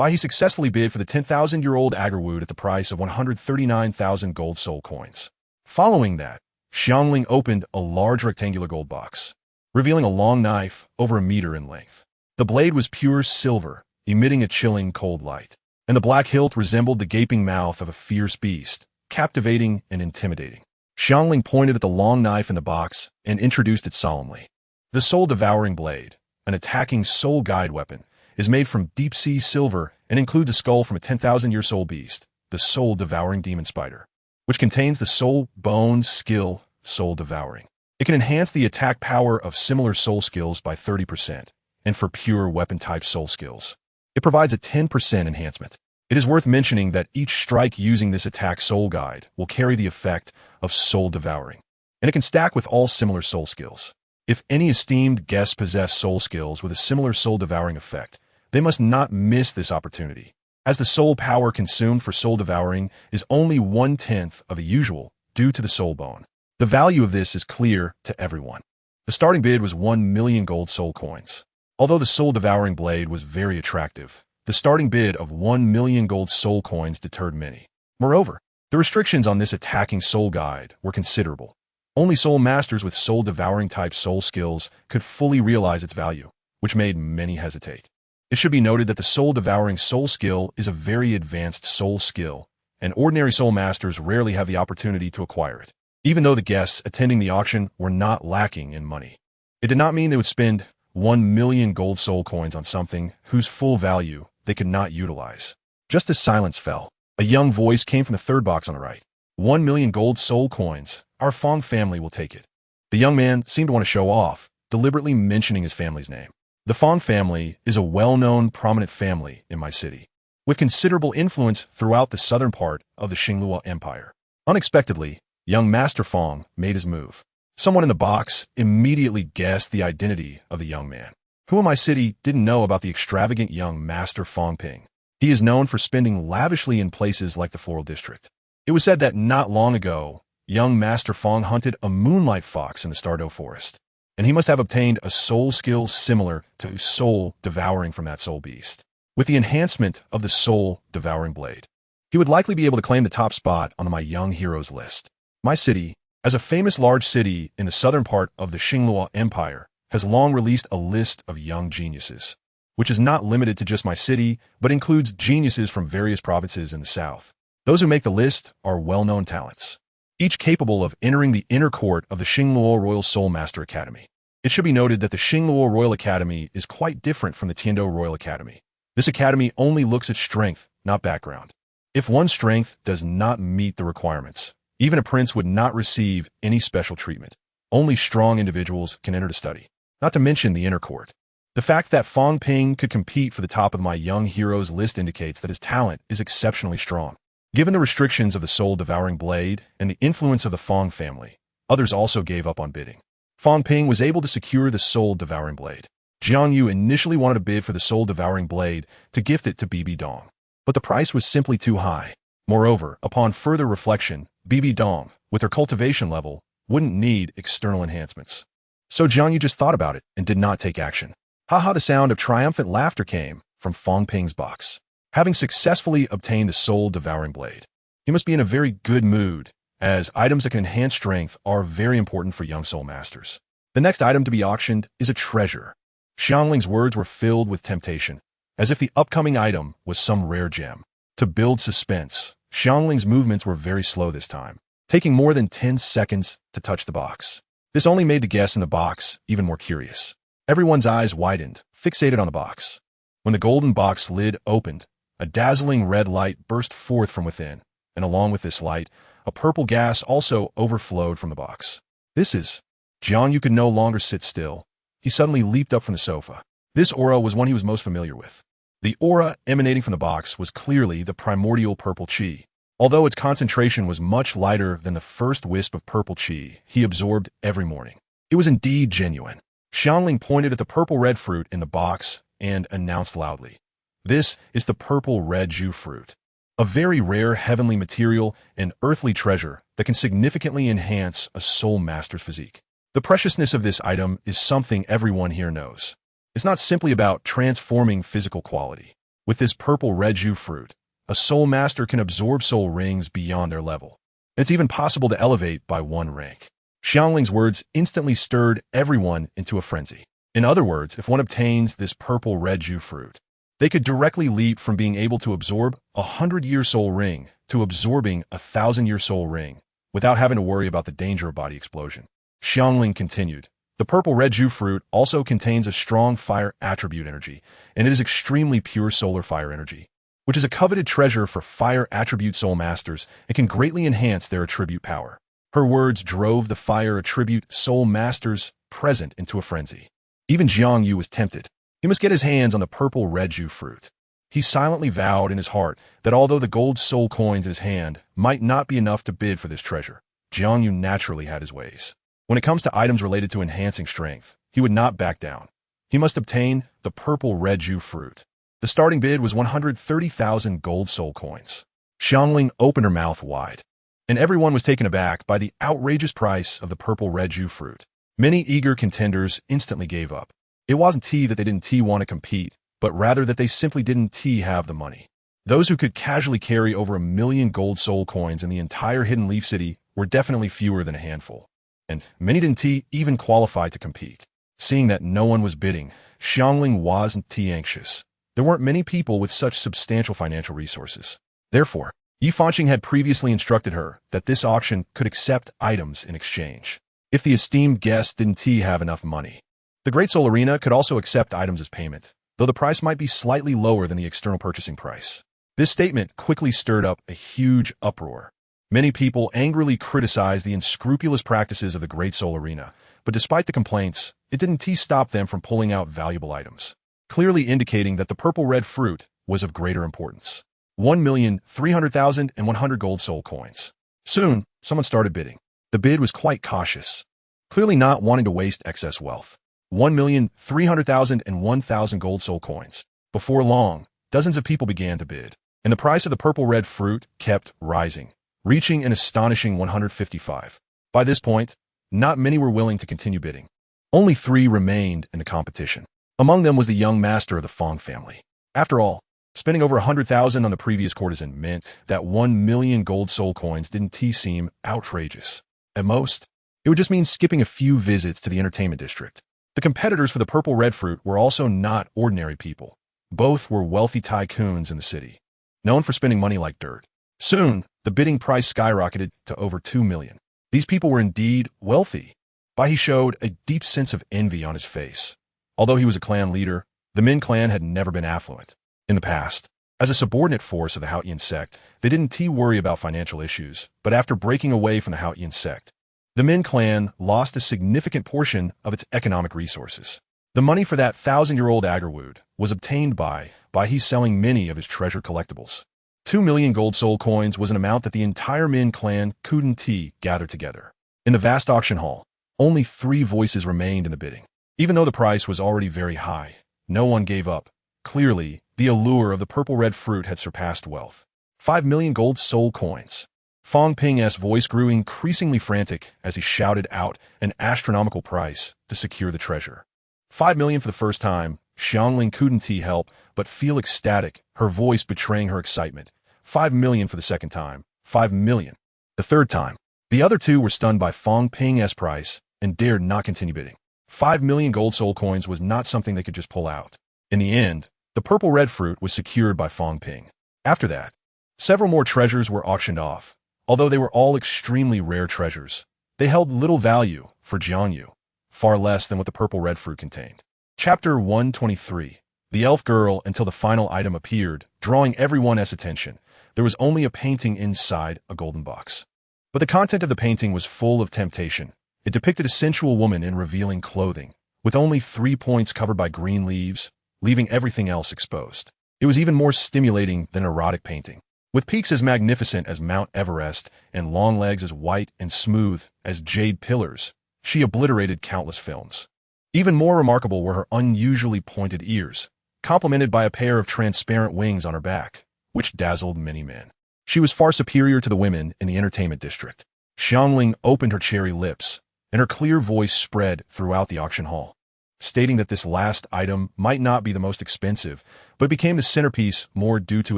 he successfully bid for the 10,000-year-old agarwood at the price of 139,000 gold soul coins. Following that, Xiangling opened a large rectangular gold box, revealing a long knife over a meter in length. The blade was pure silver, emitting a chilling cold light, and the black hilt resembled the gaping mouth of a fierce beast, captivating and intimidating. Xiangling pointed at the long knife in the box and introduced it solemnly. The soul-devouring blade, an attacking soul guide weapon, is made from deep-sea silver and includes a skull from a 10,000-year soul beast, the soul-devouring demon spider, which contains the soul bone skill soul-devouring. It can enhance the attack power of similar soul skills by 30%, and for pure weapon-type soul skills, it provides a 10% enhancement. It is worth mentioning that each strike using this attack soul guide will carry the effect of soul-devouring, and it can stack with all similar soul skills. If any esteemed guests possess soul skills with a similar soul-devouring effect, they must not miss this opportunity, as the soul power consumed for soul-devouring is only 1/10 of the usual due to the soul bone. The value of this is clear to everyone. The starting bid was 1 million gold soul coins. Although the soul-devouring blade was very attractive, the starting bid of 1 million gold soul coins deterred many. Moreover, the restrictions on this attacking soul guide were considerable. Only soul masters with soul-devouring type soul skills could fully realize its value, which made many hesitate. It should be noted that the soul-devouring soul skill is a very advanced soul skill, and ordinary soul masters rarely have the opportunity to acquire it. Even though the guests attending the auction were not lacking in money, it did not mean they would spend 1 million gold soul coins on something whose full value they could not utilize. Just as silence fell, a young voice came from the third box on the right. 1 million gold soul coins. Our Fong family will take it. The young man seemed to want to show off, deliberately mentioning his family's name. The Fong family is a well-known, prominent family in my city, with considerable influence throughout the southern part of the Xingluo Empire. Unexpectedly, young Master Fong made his move. Someone in the box immediately guessed the identity of the young man, who in my city didn't know about the extravagant young Master Fong Ping. He is known for spending lavishly in places like the Floral District. It was said that not long ago, young Master Fong hunted a moonlight fox in the Stardow Forest, and he must have obtained a soul skill similar to soul devouring from that soul beast. With the enhancement of the soul devouring blade, he would likely be able to claim the top spot on my young heroes list. My city, as a famous large city in the southern part of the Xingluo Empire, has long released a list of young geniuses, which is not limited to just my city, but includes geniuses from various provinces in the south. Those who make the list are well-known talents, each capable of entering the inner court of the Xingluo Royal Soul Master Academy. It should be noted that the Xingluo Royal Academy is quite different from the Tiando Royal Academy. This academy only looks at strength, not background. If one's strength does not meet the requirements, even a prince would not receive any special treatment. Only strong individuals can enter to study, not to mention the inner court. The fact that Fong Ping could compete for the top of my young heroes list indicates that his talent is exceptionally strong. Given the restrictions of the soul-devouring blade and the influence of the Fong family, others also gave up on bidding. Fong Ping was able to secure the soul-devouring blade. Jiang Yu initially wanted to bid for the soul-devouring blade to gift it to Bibi Dong, but the price was simply too high. Moreover, upon further reflection, Bibi Dong, with her cultivation level, wouldn't need external enhancements. So Jiang Yu just thought about it and did not take action. Haha, the sound of triumphant laughter came from Fong Ping's box. having successfully obtained the soul-devouring blade. He must be in a very good mood, as items that can enhance strength are very important for young soul masters. The next item to be auctioned is a treasure. Xiangling's words were filled with temptation, as if the upcoming item was some rare gem. To build suspense, Xiangling's movements were very slow this time, taking more than 10 seconds to touch the box. This only made the guests in the box even more curious. Everyone's eyes widened, fixated on the box. When the golden box lid opened, a dazzling red light burst forth from within, and along with this light, a purple gas also overflowed from the box. This is... Jiang Yu could no longer sit still. He suddenly leaped up from the sofa. This aura was one he was most familiar with. The aura emanating from the box was clearly the primordial purple qi. Although its concentration was much lighter than the first wisp of purple qi he absorbed every morning. It was indeed genuine. Xiangling pointed at the purple-red fruit in the box and announced loudly, "This is the purple-red Jiu fruit, a very rare heavenly material and earthly treasure that can significantly enhance a soul master's physique. The preciousness of this item is something everyone here knows. It's not simply about transforming physical quality. With this purple-red Jiu fruit, a soul master can absorb soul rings beyond their level. It's even possible to elevate by 1 rank." Xiangling's words instantly stirred everyone into a frenzy. In other words, if one obtains this purple-red Jiu fruit, they could directly leap from being able to absorb a 100-year soul ring to absorbing a 1,000-year soul ring without having to worry about the danger of body explosion. Xiangling continued, "The purple-red Jiu fruit also contains a strong fire attribute energy, and it is extremely pure solar fire energy, which is a coveted treasure for fire attribute soul masters and can greatly enhance their attribute power." Her words drove the fire attribute soul masters present into a frenzy. Even Jiang Yu was tempted. He must get his hands on the purple-red Jiu fruit. He silently vowed in his heart that although the gold soul coins in his hand might not be enough to bid for this treasure, Jiang Yu naturally had his ways. When it comes to items related to enhancing strength, he would not back down. He must obtain the purple-red Jiu fruit. The starting bid was 130,000 gold soul coins. Xiangling opened her mouth wide, and everyone was taken aback by the outrageous price of the purple-red Jiu fruit. Many eager contenders instantly gave up. It wasn't that they didn't want to compete, but rather that they simply didn't have the money. Those who could casually carry over 1 million gold soul coins in the entire Hidden Leaf City were definitely fewer than a handful, and many didn't even qualify to compete. Seeing that no one was bidding, Xiangling wasn't anxious. There weren't many people with such substantial financial resources. Therefore, Yi Fanqing had previously instructed her that this auction could accept items in exchange. If the esteemed guest didn't have enough money, the Great Soul Arena could also accept items as payment, though the price might be slightly lower than the external purchasing price. This statement quickly stirred up a huge uproar. Many people angrily criticized the unscrupulous practices of the Great Soul Arena, but despite the complaints, it didn't stop them from pulling out valuable items, clearly indicating that the purple-red fruit was of greater importance. 1,300,100 gold soul coins. Soon, someone started bidding. The bid was quite cautious, clearly not wanting to waste excess wealth. 1,300,000 and 1,000 gold soul coins. Before long, dozens of people began to bid, and the price of the purple-red fruit kept rising, reaching an astonishing 155. By this point, not many were willing to continue bidding. Only 3 remained in the competition. Among them was the young master of the Fong family. After all, spending over 100,000 on the previous courtesan meant that 1 million gold soul coins didn't seem outrageous. At most, it would just mean skipping a few visits to the entertainment district. The competitors for the purple-red fruit were also not ordinary people. Both were wealthy tycoons in the city, known for spending money like dirt. Soon, the bidding price skyrocketed to over 2 million. These people were indeed wealthy. Bai He showed a deep sense of envy on his face. Although he was a clan leader, the Min clan had never been affluent. In the past, as a subordinate force of the Haotian sect, they didn't worry about financial issues, but after breaking away from the Haotian sect, the Min clan lost a significant portion of its economic resources. The money for that 1,000-year-old agarwood was obtained by he selling many of his treasured collectibles. 2 million gold soul coins was an amount that the entire Min clan couldn't gather together. In the vast auction hall, only 3 voices remained in the bidding. Even though the price was already very high, no one gave up. Clearly, the allure of the purple-red fruit had surpassed wealth. 5 million gold soul coins. Fong Ping's voice grew increasingly frantic as he shouted out an astronomical price to secure the treasure. 5 million for the first time, Xiangling couldn't help but feel ecstatic, her voice betraying her excitement. 5 million for the second time. 5 million. The third time. The other two were stunned by Fong Ping's price and dared not continue bidding. 5 million gold soul coins was not something they could just pull out. In the end, the purple red fruit was secured by Fong Ping. After that, several more treasures were auctioned off. Although they were all extremely rare treasures, they held little value for Jiang Yu, far less than what the purple red fruit contained. Chapter 123. The elf girl until the final item appeared, drawing everyone's attention. There was only a painting inside a golden box. But the content of the painting was full of temptation. It depicted a sensual woman in revealing clothing, with only 3 points covered by green leaves, leaving everything else exposed. It was even more stimulating than an erotic painting. With peaks as magnificent as Mount Everest and long legs as white and smooth as jade pillars, she obliterated countless films. Even more remarkable were her unusually pointed ears, complemented by a pair of transparent wings on her back, which dazzled many men. She was far superior to the women in the entertainment district. Xiangling opened her cherry lips, and her clear voice spread throughout the auction hall, stating that this last item might not be the most expensive, but became the centerpiece more due to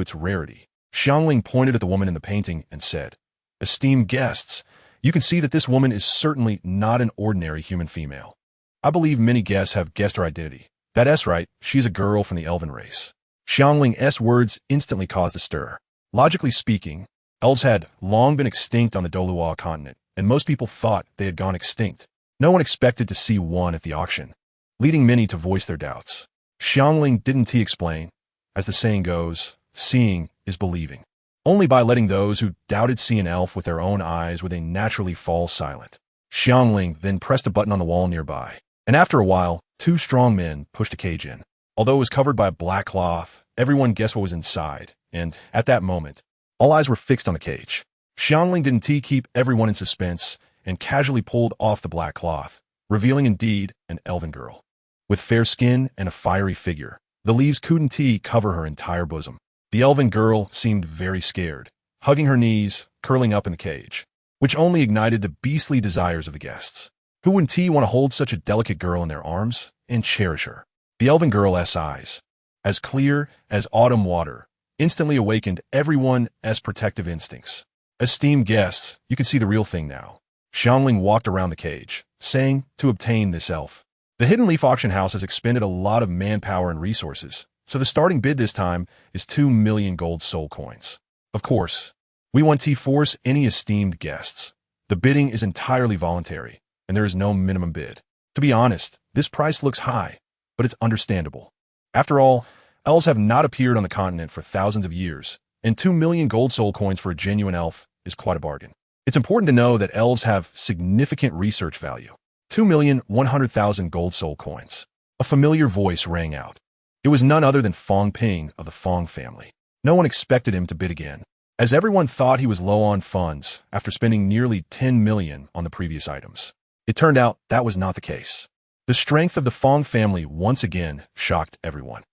its rarity. Xiangling pointed at the woman in the painting and said, "Esteemed guests, you can see that this woman is certainly not an ordinary human female. I believe many guests have guessed her identity. That's right, she's a girl from the elven race." Xiangling's words instantly caused a stir. Logically speaking, elves had long been extinct on the Douluo Continent, and most people thought they had gone extinct. No one expected to see one at the auction, leading many to voice their doubts. Xiangling didn't explain. As the saying goes, seeing is believing. Only by letting those who doubted see an elf with their own eyes would they naturally fall silent. Xiangling then pressed a button on the wall nearby, and after a while, 2 strong men pushed a cage in. Although it was covered by a black cloth, everyone guessed what was inside, and at that moment, all eyes were fixed on the cage. Xiangling didn't keep everyone in suspense and casually pulled off the black cloth, revealing indeed an elven girl. With fair skin and a fiery figure, the leaves couldn't cover her entire bosom. The elven girl seemed very scared, hugging her knees, curling up in the cage, which only ignited the beastly desires of the guests. Who wouldn't want to hold such a delicate girl in their arms and cherish her? The elven girl's eyes, as clear as autumn water, instantly awakened everyone's protective instincts. Esteemed guests, you can see the real thing now. Xiangling walked around the cage, saying, to obtain this elf. The Hidden Leaf Auction House has expended a lot of manpower and resources, so the starting bid this time is 2 million gold soul coins. Of course, we want to force any esteemed guests. The bidding is entirely voluntary, and there is no minimum bid. To be honest, this price looks high, but it's understandable. After all, elves have not appeared on the continent for thousands of years, and 2 million gold soul coins for a genuine elf is quite a bargain. It's important to know that elves have significant research value. 2,100,000 gold soul coins. A familiar voice rang out. It was none other than Fong Ping of the Fong family. No one expected him to bid again, as everyone thought he was low on funds after spending nearly 10 million on the previous items. It turned out that was not the case. The strength of the Fong family once again shocked everyone.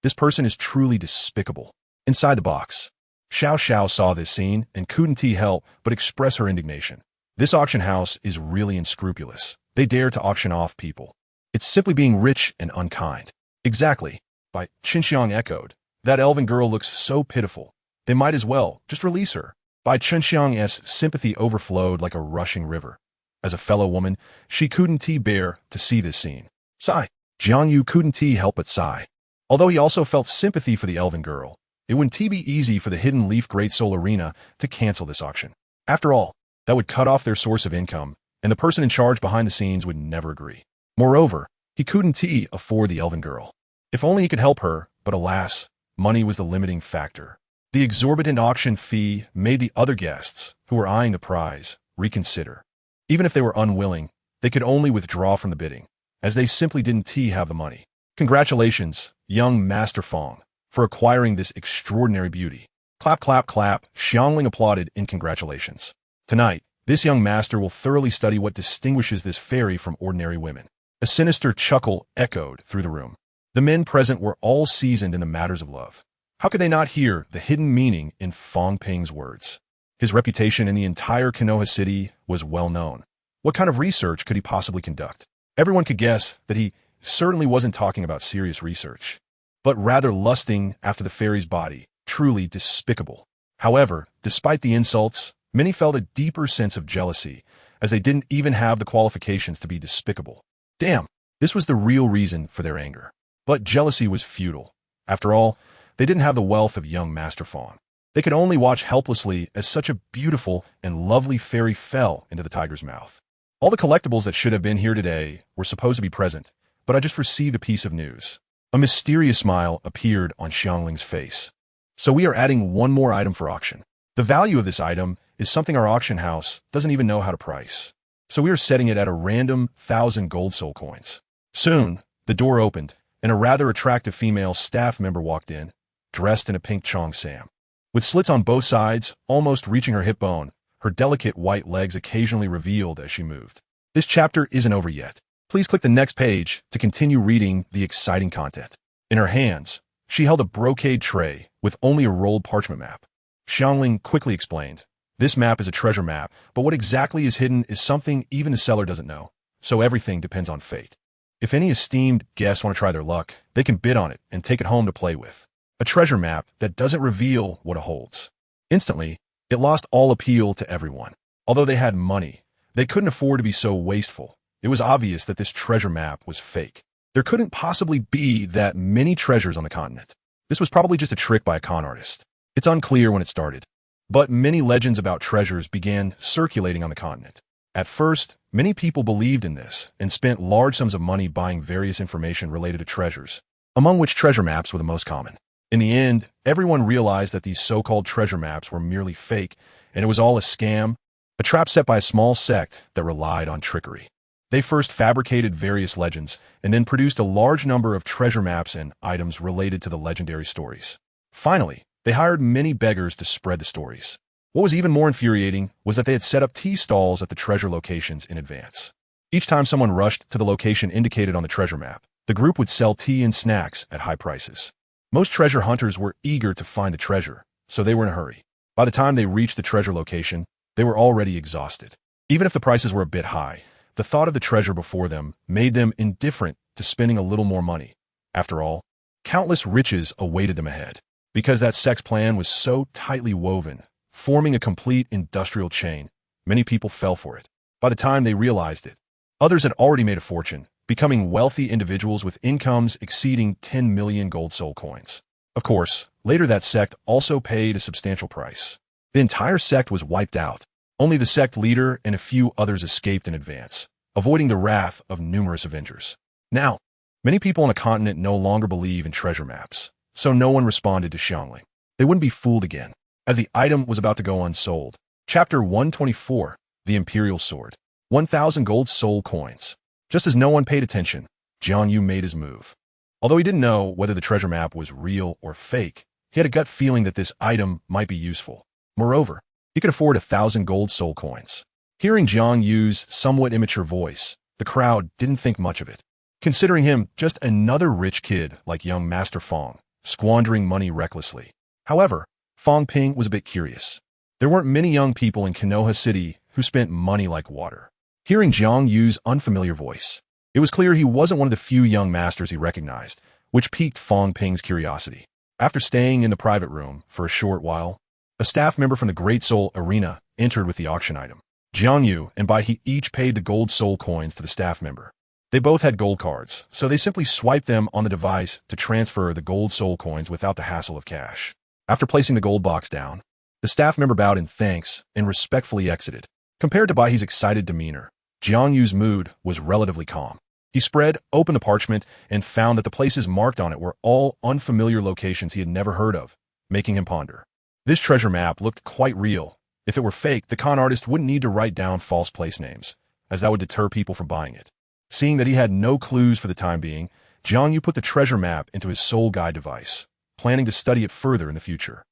This person is truly despicable. Inside the box, Xiao saw this scene and couldn't help but express her indignation. This auction house is really unscrupulous. They dare to auction off people. It's simply being rich and unkind. Exactly. By Chixiao echoed. That elven girl looks so pitiful. They might as well just release her. By Chixiao's sympathy overflowed like a rushing river. As a fellow woman, she couldn't bear to see this scene. Sigh. JiangYu couldn't help but sigh. Although he also felt sympathy for the elven girl, it wouldn't be easy for the Hidden Leaf Great Soul Arena to cancel this auction. After all, that would cut off their source of income, and the person in charge behind the scenes would never agree. Moreover, he couldn't afford the elven girl. If only he could help her, but alas, money was the limiting factor. The exorbitant auction fee made the other guests, who were eyeing the prize, reconsider. Even if they were unwilling, they could only withdraw from the bidding, as they simply didn't have the money. Congratulations, young Master Fong, for acquiring this extraordinary beauty. Clap, clap, clap, Xiangling applauded in congratulations. Tonight, this young master will thoroughly study what distinguishes this fairy from ordinary women. A sinister chuckle echoed through the room. The men present were all seasoned in the matters of love. How could they not hear the hidden meaning in Fong Ping's words? His reputation in the entire Konoha city was well known. What kind of research could he possibly conduct? Everyone could guess that he certainly wasn't talking about serious research, but rather lusting after the fairy's body, truly despicable. However, despite the insults, many felt a deeper sense of jealousy, as they didn't even have the qualifications to be despicable. Damn, this was the real reason for their anger. But jealousy was futile. After all, they didn't have the wealth of young Master Fawn. They could only watch helplessly as such a beautiful and lovely fairy fell into the tiger's mouth. All the collectibles that should have been here today were supposed to be present, but I just received a piece of news. A mysterious smile appeared on Xiangling's face. So we are adding one more item for auction. The value of this item is something our auction house doesn't even know how to price. So we are setting it at a random 1,000 gold soul coins. Soon, the door opened, and a rather attractive female staff member walked in, dressed in a pink cheongsam. With slits on both sides, almost reaching her hip bone, her delicate white legs occasionally revealed as she moved. This chapter isn't over yet. Please click the next page to continue reading the exciting content. In her hands, she held a brocade tray with only a rolled parchment map. Xiangling quickly explained, "This map is a treasure map, but what exactly is hidden is something even the seller doesn't know, so everything depends on fate. If any esteemed guests want to try their luck, they can bid on it and take it home to play with. A treasure map that doesn't reveal what it holds." Instantly, it lost all appeal to everyone. Although they had money, they couldn't afford to be so wasteful. It was obvious that this treasure map was fake. There couldn't possibly be that many treasures on the continent. This was probably just a trick by a con artist. It's unclear when it started, but many legends about treasures began circulating on the continent. At first, many people believed in this and spent large sums of money buying various information related to treasures, among which treasure maps were the most common. In the end, everyone realized that these so-called treasure maps were merely fake, and it was all a scam, a trap set by a small sect that relied on trickery. They first fabricated various legends, and then produced a large number of treasure maps and items related to the legendary stories. Finally, they hired many beggars to spread the stories. What was even more infuriating was that they had set up tea stalls at the treasure locations in advance. Each time someone rushed to the location indicated on the treasure map, the group would sell tea and snacks at high prices. Most treasure hunters were eager to find the treasure, so they were in a hurry. By the time they reached the treasure location, they were already exhausted. Even if the prices were a bit high, the thought of the treasure before them made them indifferent to spending a little more money. After all, countless riches awaited them ahead. Because that sect's plan was so tightly woven, forming a complete industrial chain, many people fell for it. By the time they realized it, others had already made a fortune, becoming wealthy individuals with incomes exceeding 10 million gold soul coins. Of course, later that sect also paid a substantial price. The entire sect was wiped out. Only the sect leader and a few others escaped in advance, avoiding the wrath of numerous avengers. Now, many people on the continent no longer believe in treasure maps, so no one responded to Xiangling. They wouldn't be fooled again, as the item was about to go unsold. Chapter 124, The Imperial Sword. 1,000 gold soul coins. Just as no one paid attention, Jiang Yu made his move. Although he didn't know whether the treasure map was real or fake, he had a gut feeling that this item might be useful. Moreover, he could afford 1,000 gold soul coins. Hearing Jiang Yu's somewhat immature voice, the crowd didn't think much of it, considering him just another rich kid like young Master Fong, squandering money recklessly. However, Fong Ping was a bit curious. There weren't many young people in Konoha City who spent money like water. Hearing Jiang Yu's unfamiliar voice, it was clear he wasn't one of the few young masters he recognized, which piqued Fong Ping's curiosity. After staying in the private room for a short while, a staff member from the Great Soul Arena entered with the auction item. Jiang Yu and Bai He each paid the gold soul coins to the staff member. They both had gold cards, so they simply swiped them on the device to transfer the gold soul coins without the hassle of cash. After placing the gold box down, the staff member bowed in thanks and respectfully exited. Compared to Bai He's excited demeanor, Jiang Yu's mood was relatively calm. He spread open the parchment and found that the places marked on it were all unfamiliar locations he had never heard of, making him ponder. This treasure map looked quite real. If it were fake, the con artist wouldn't need to write down false place names, as that would deter people from buying it. Seeing that he had no clues for the time being, Jiang Yu put the treasure map into his soul guide device, planning to study it further in the future.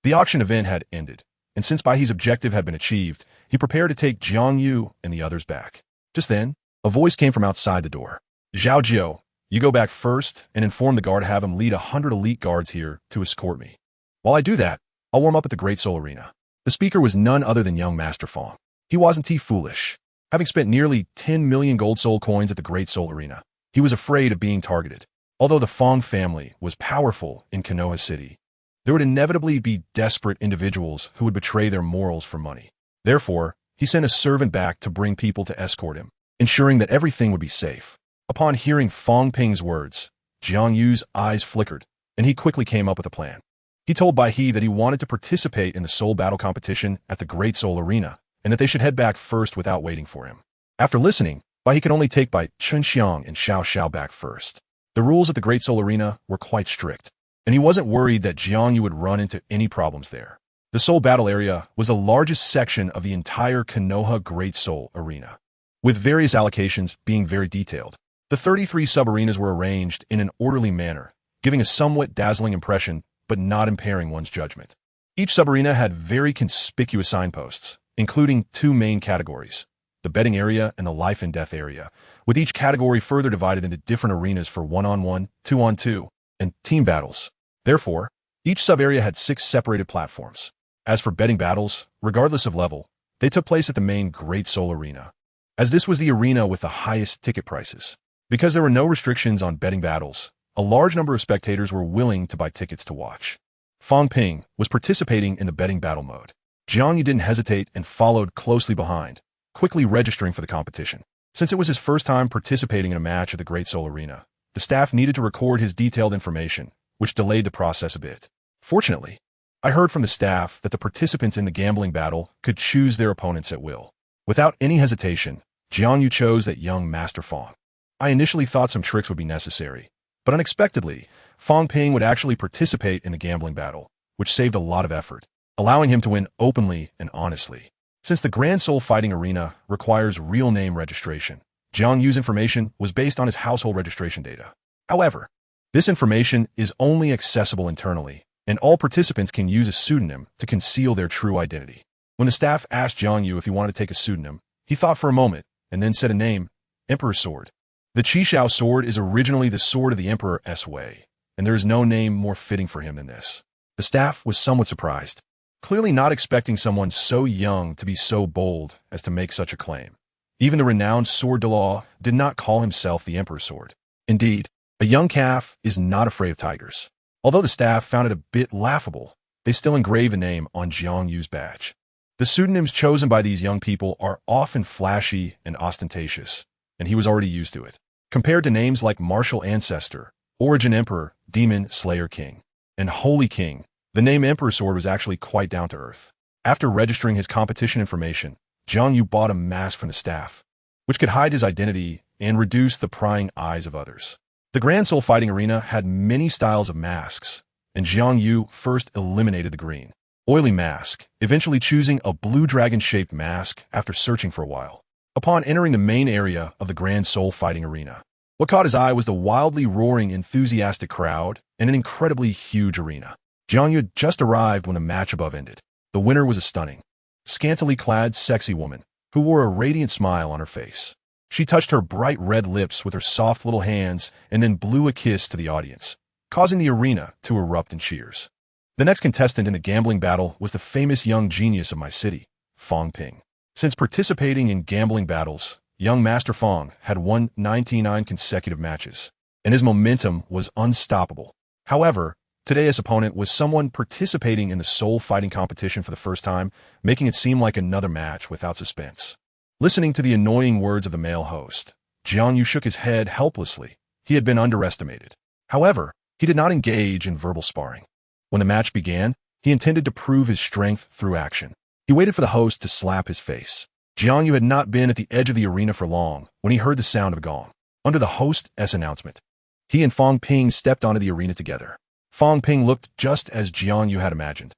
The auction event had ended, and since Bai He's objective had been achieved, he prepared to take Jiang Yu and the others back. Just then, a voice came from outside the door. "Zhao Jiu, you go back first and inform the guard to have him lead 100 elite guards here to escort me. While I do that, I'll warm up at the Great Soul Arena." The speaker was none other than young Master Fong. He wasn't too foolish. Having spent nearly 10 million gold soul coins at the Great Soul Arena, He was afraid of being targeted. Although the Fong family was powerful in Konoha City, there would inevitably be desperate individuals who would betray their morals for money. Therefore, he sent a servant back to bring people to escort him, ensuring that everything would be safe. Upon hearing Fong Ping's words, Jiang Yu's eyes flickered, and he quickly came up with a plan. He told Bai He that he wanted to participate in the soul battle competition at the Great Soul Arena, and that they should head back first without waiting for him. After listening, Bai He could only take Bai Chunxiang and Xiao Xiao back first. The rules at the Great Soul Arena were quite strict, and he wasn't worried that JiangYu would run into any problems there. The Soul Battle Area was the largest section of the entire Konoha Great Soul Arena, with various allocations being very detailed. The 33 sub-arenas were arranged in an orderly manner, giving a somewhat dazzling impression but not impairing one's judgment. Each sub-arena had very conspicuous signposts, including two main categories, the betting area and the life and death area, with each category further divided into different arenas for one-on-one, two-on-two, and team battles. Therefore, each sub-area had 6 separated platforms. As for betting battles, regardless of level, they took place at the main Great Soul Arena, as this was the arena with the highest ticket prices. Because there were no restrictions on betting battles, a large number of spectators were willing to buy tickets to watch. Fong Ping was participating in the betting battle mode. JiangYu didn't hesitate and followed closely behind, quickly registering for the competition. Since it was his first time participating in a match at the Great Soul Arena, the staff needed to record his detailed information, which delayed the process a bit. Fortunately, I heard from the staff that the participants in the gambling battle could choose their opponents at will. Without any hesitation, JiangYu chose that young Master Fong. I initially thought some tricks would be necessary, but unexpectedly, Fong Ping would actually participate in the gambling battle, which saved a lot of effort, allowing him to win openly and honestly. Since the Grand Soul Fighting Arena requires real name registration, JiangYu's information was based on his household registration data. However, this information is only accessible internally, and all participants can use a pseudonym to conceal their true identity. When the staff asked JiangYu if he wanted to take a pseudonym, he thought for a moment, and then said a name, Emperor's Sword. The Chixiao Sword is originally the sword of the Emperor Sui, and there is no name more fitting for him than this. The staff was somewhat surprised, clearly not expecting someone so young to be so bold as to make such a claim. Even the renowned sword Dalu did not call himself the Emperor's Sword. Indeed, a young calf is not afraid of tigers. Although the staff found it a bit laughable, they still engraved the name on JiangYu's badge. The pseudonyms chosen by these young people are often flashy and ostentatious, and he was already used to it. Compared to names like Martial Ancestor, Origin Emperor, Demon Slayer King, and Holy King, the name Emperor's Sword was actually quite down to earth. After registering his competition information, JiangYu bought a mask from the staff, which could hide his identity and reduce the prying eyes of others. The Grand Soul Fighting Arena had many styles of masks, and JiangYu first eliminated the green, oily mask, eventually choosing a blue dragon-shaped mask after searching for a while. Upon entering the main area of the Grand Soul Fighting Arena, what caught his eye was the wildly roaring, enthusiastic crowd and an incredibly huge arena. JiangYu had just arrived when the match above ended. The winner was a stunning, scantily clad sexy woman who wore a radiant smile on her face. She touched her bright red lips with her soft little hands and then blew a kiss to the audience, causing the arena to erupt in cheers. The next contestant in the gambling battle was the famous young genius of my city, Fong Ping. Since participating in gambling battles, young Master Fong had won 99 consecutive matches, and his momentum was unstoppable. However, today his opponent was someone participating in the soul fighting competition for the first time, making it seem like another match without suspense. Listening to the annoying words of the male host, JiangYu shook his head helplessly. He had been underestimated. However, he did not engage in verbal sparring. When the match began, he intended to prove his strength through action. He waited for the host to slap his face. JiangYu had not been at the edge of the arena for long when he heard the sound of a gong. Under the host's announcement, he and Fong Ping stepped onto the arena together. Fong Ping looked just as JiangYu had imagined.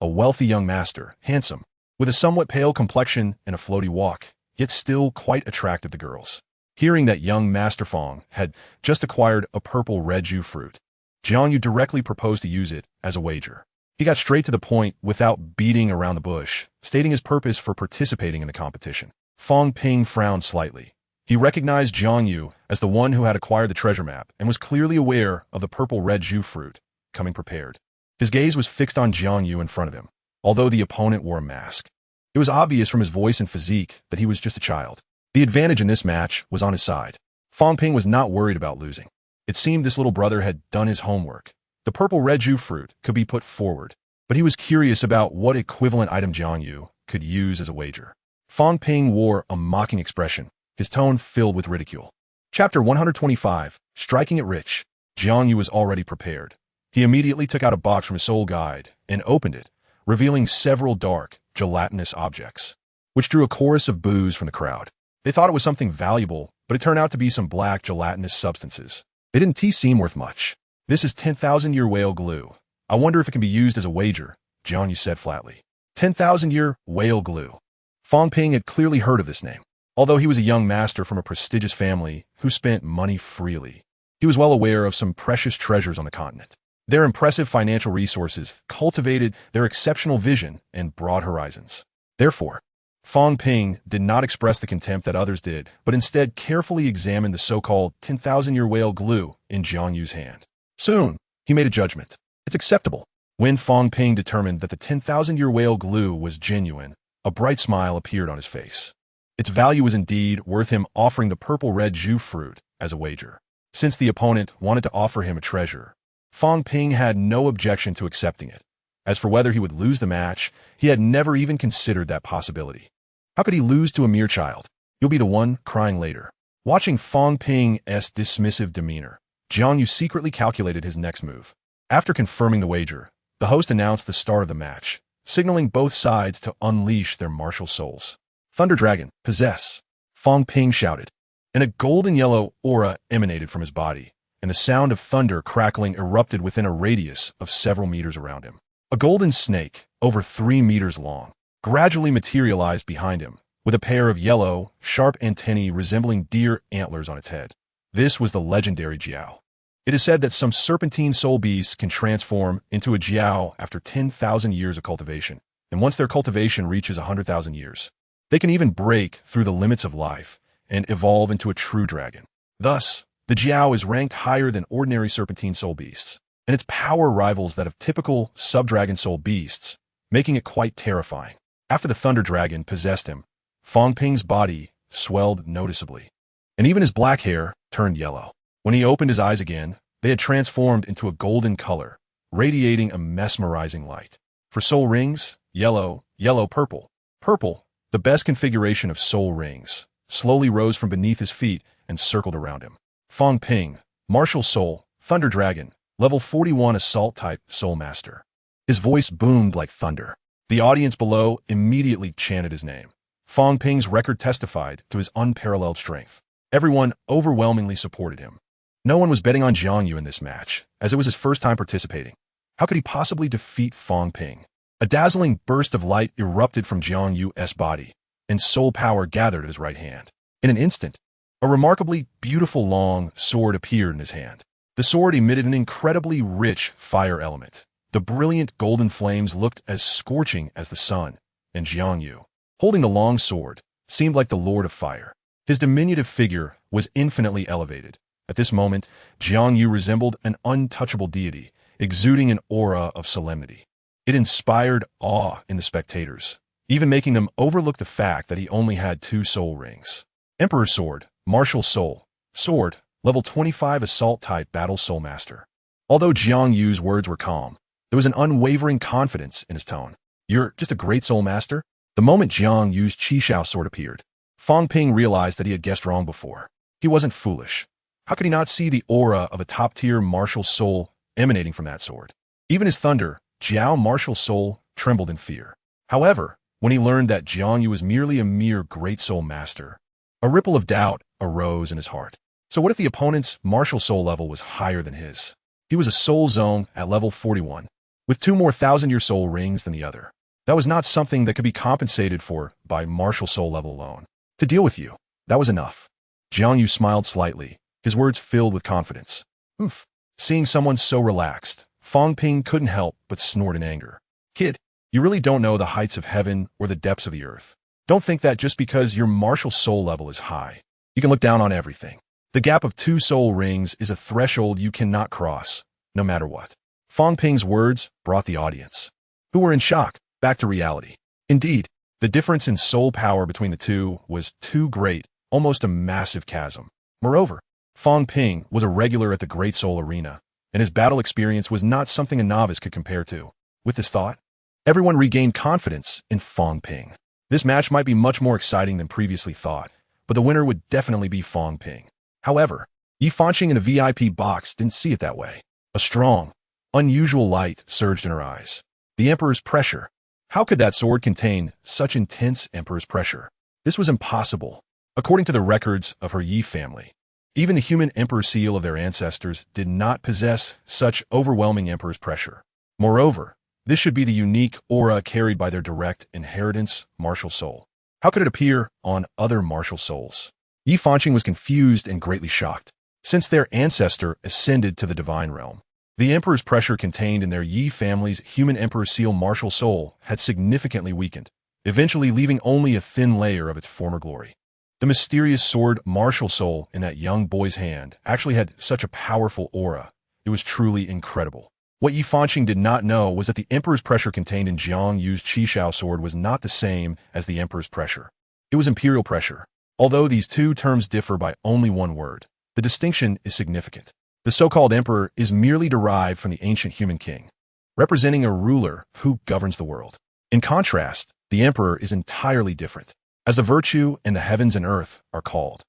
A wealthy young master, handsome, with a somewhat pale complexion and a floaty walk, yet still quite attractive to girls. Hearing that young Master Fong had just acquired a purple red Ju fruit, JiangYu directly proposed to use it as a wager. He got straight to the point without beating around the bush, stating his purpose for participating in the competition. Fong Ping frowned slightly. He recognized JiangYu as the one who had acquired the treasure map and was clearly aware of the purple red Ju fruit, coming prepared. His gaze was fixed on JiangYu in front of him, although the opponent wore a mask. It was obvious from his voice and physique that he was just a child. The advantage in this match was on his side. Fong Ping was not worried about losing. It seemed this little brother had done his homework. The purple red Jiu fruit could be put forward, but he was curious about what equivalent item JiangYu could use as a wager. Fong Ping wore a mocking expression, his tone filled with ridicule. Chapter 125, Striking It Rich. JiangYu was already prepared. He immediately took out a box from his soul guide and opened it, revealing several dark, gelatinous objects, which drew a chorus of boos from the crowd. They thought it was something valuable, but it turned out to be some black, gelatinous substances. It didn't seem worth much. This is 10,000-year whale glue. I wonder if it can be used as a wager, JiangYu said flatly. 10,000-year whale glue. Fong Ping had clearly heard of this name. Although he was a young master from a prestigious family who spent money freely, he was well aware of some precious treasures on the continent. Their impressive financial resources cultivated their exceptional vision and broad horizons. Therefore, Fong Ping did not express the contempt that others did, but instead carefully examined the so-called 10,000-year whale glue in JiangYu's hand. Soon, he made a judgment. It's acceptable. When Fong Ping determined that the 10,000-year whale glue was genuine, a bright smile appeared on his face. Its value was indeed worth him offering the purple red Jiu fruit as a wager. Since the opponent wanted to offer him a treasure, Fong Ping had no objection to accepting it. As for whether he would lose the match, he had never even considered that possibility. How could he lose to a mere child? You'll be the one crying later. Watching Fong Ping's dismissive demeanor, JiangYu secretly calculated his next move. After confirming the wager, the host announced the start of the match, signaling both sides to unleash their martial souls. Thunder Dragon, possess! Fong Ping shouted, and a golden-yellow aura emanated from his body, and the sound of thunder crackling erupted within a radius of several meters around him. A golden snake, over 3 meters long, gradually materialized behind him, with a pair of yellow, sharp antennae resembling deer antlers on its head. This was the legendary Jiao. It is said that some serpentine soul beasts can transform into a Jiao after 10,000 years of cultivation, and once their cultivation reaches 100,000 years, they can even break through the limits of life and evolve into a true dragon. Thus, the Jiao is ranked higher than ordinary serpentine soul beasts, and its power rivals that of typical sub-dragon soul beasts, making it quite terrifying. After the Thunder Dragon possessed him, Fong Ping's body swelled noticeably, and even his black hair turned yellow. When he opened his eyes again, they had transformed into a golden color, radiating a mesmerizing light. For soul rings, yellow, purple. Purple, the best configuration of soul rings, slowly rose from beneath his feet and circled around him. Fong Ping, Martial Soul, Thunder Dragon, Level 41 Assault Type Soul Master. His voice boomed like thunder. The audience below immediately chanted his name. Fong Ping's record testified to his unparalleled strength. Everyone overwhelmingly supported him. No one was betting on JiangYu in this match, as it was his first time participating. How could he possibly defeat Fong Ping? A dazzling burst of light erupted from JiangYu's body, and soul power gathered at his right hand. In an instant, a remarkably beautiful long sword appeared in his hand. The sword emitted an incredibly rich fire element. The brilliant golden flames looked as scorching as the sun, and JiangYu, holding the long sword, seemed like the Lord of Fire. His diminutive figure was infinitely elevated. At this moment, JiangYu resembled an untouchable deity, exuding an aura of solemnity. It inspired awe in the spectators, even making them overlook the fact that he only had 2 soul rings. Emperor Sword, Martial Soul, Sword, Level 25 Assault Type Battle Soul Master. Although JiangYu's words were calm, there was an unwavering confidence in his tone. You're just a great soul master? The moment JiangYu's Chixiao Sword appeared, Fong Ping realized that he had guessed wrong before. He wasn't foolish. How could he not see the aura of a top-tier martial soul emanating from that sword? Even his thunder, Jiao martial soul, trembled in fear. However, when he learned that JiangYu was merely a mere great soul master, a ripple of doubt arose in his heart. So what if the opponent's martial soul level was higher than his? He was a soul zone at level 41, with 2 more 1,000-year soul rings than the other. That was not something that could be compensated for by martial soul level alone. To deal with you, that was enough. JiangYu smiled slightly, his words filled with confidence. Oof. Seeing someone so relaxed, Fong Ping couldn't help but snort in anger. Kid, you really don't know the heights of heaven or the depths of the earth. Don't think that just because your martial soul level is high, you can look down on everything. The gap of 2 soul rings is a threshold you cannot cross, no matter what. Fong Ping's words brought the audience, who were in shock, back to reality. Indeed, the difference in soul power between the two was too great, almost a massive chasm. Moreover, Fong Ping was a regular at the Great Soul Arena, and his battle experience was not something a novice could compare to. With this thought, everyone regained confidence in Fong Ping. This match might be much more exciting than previously thought, but the winner would definitely be Fong Ping. However, Yi Fanqing in the VIP box didn't see it that way. A strong, unusual light surged in her eyes. The Emperor's pressure. How could that sword contain such intense Emperor's pressure? This was impossible. According to the records of her Yi family, even the human Emperor seal of their ancestors did not possess such overwhelming Emperor's pressure. Moreover, this should be the unique aura carried by their direct inheritance, martial soul. How could it appear on other martial souls? Yi Fanqing was confused and greatly shocked. Since their ancestor ascended to the divine realm, the Emperor's pressure contained in their Yi family's human Emperor seal martial soul had significantly weakened, eventually leaving only a thin layer of its former glory. The mysterious sword martial soul in that young boy's hand actually had such a powerful aura. It was truly incredible. What Yi Fanqing did not know was that the Emperor's pressure contained in Jiang Yu's Chixiao Sword was not the same as the Emperor's pressure. It was imperial pressure. Although these two terms differ by only one word, the distinction is significant. The so-called Emperor is merely derived from the ancient human king, representing a ruler who governs the world. In contrast, the Emperor is entirely different, as the virtue and the heavens and earth are called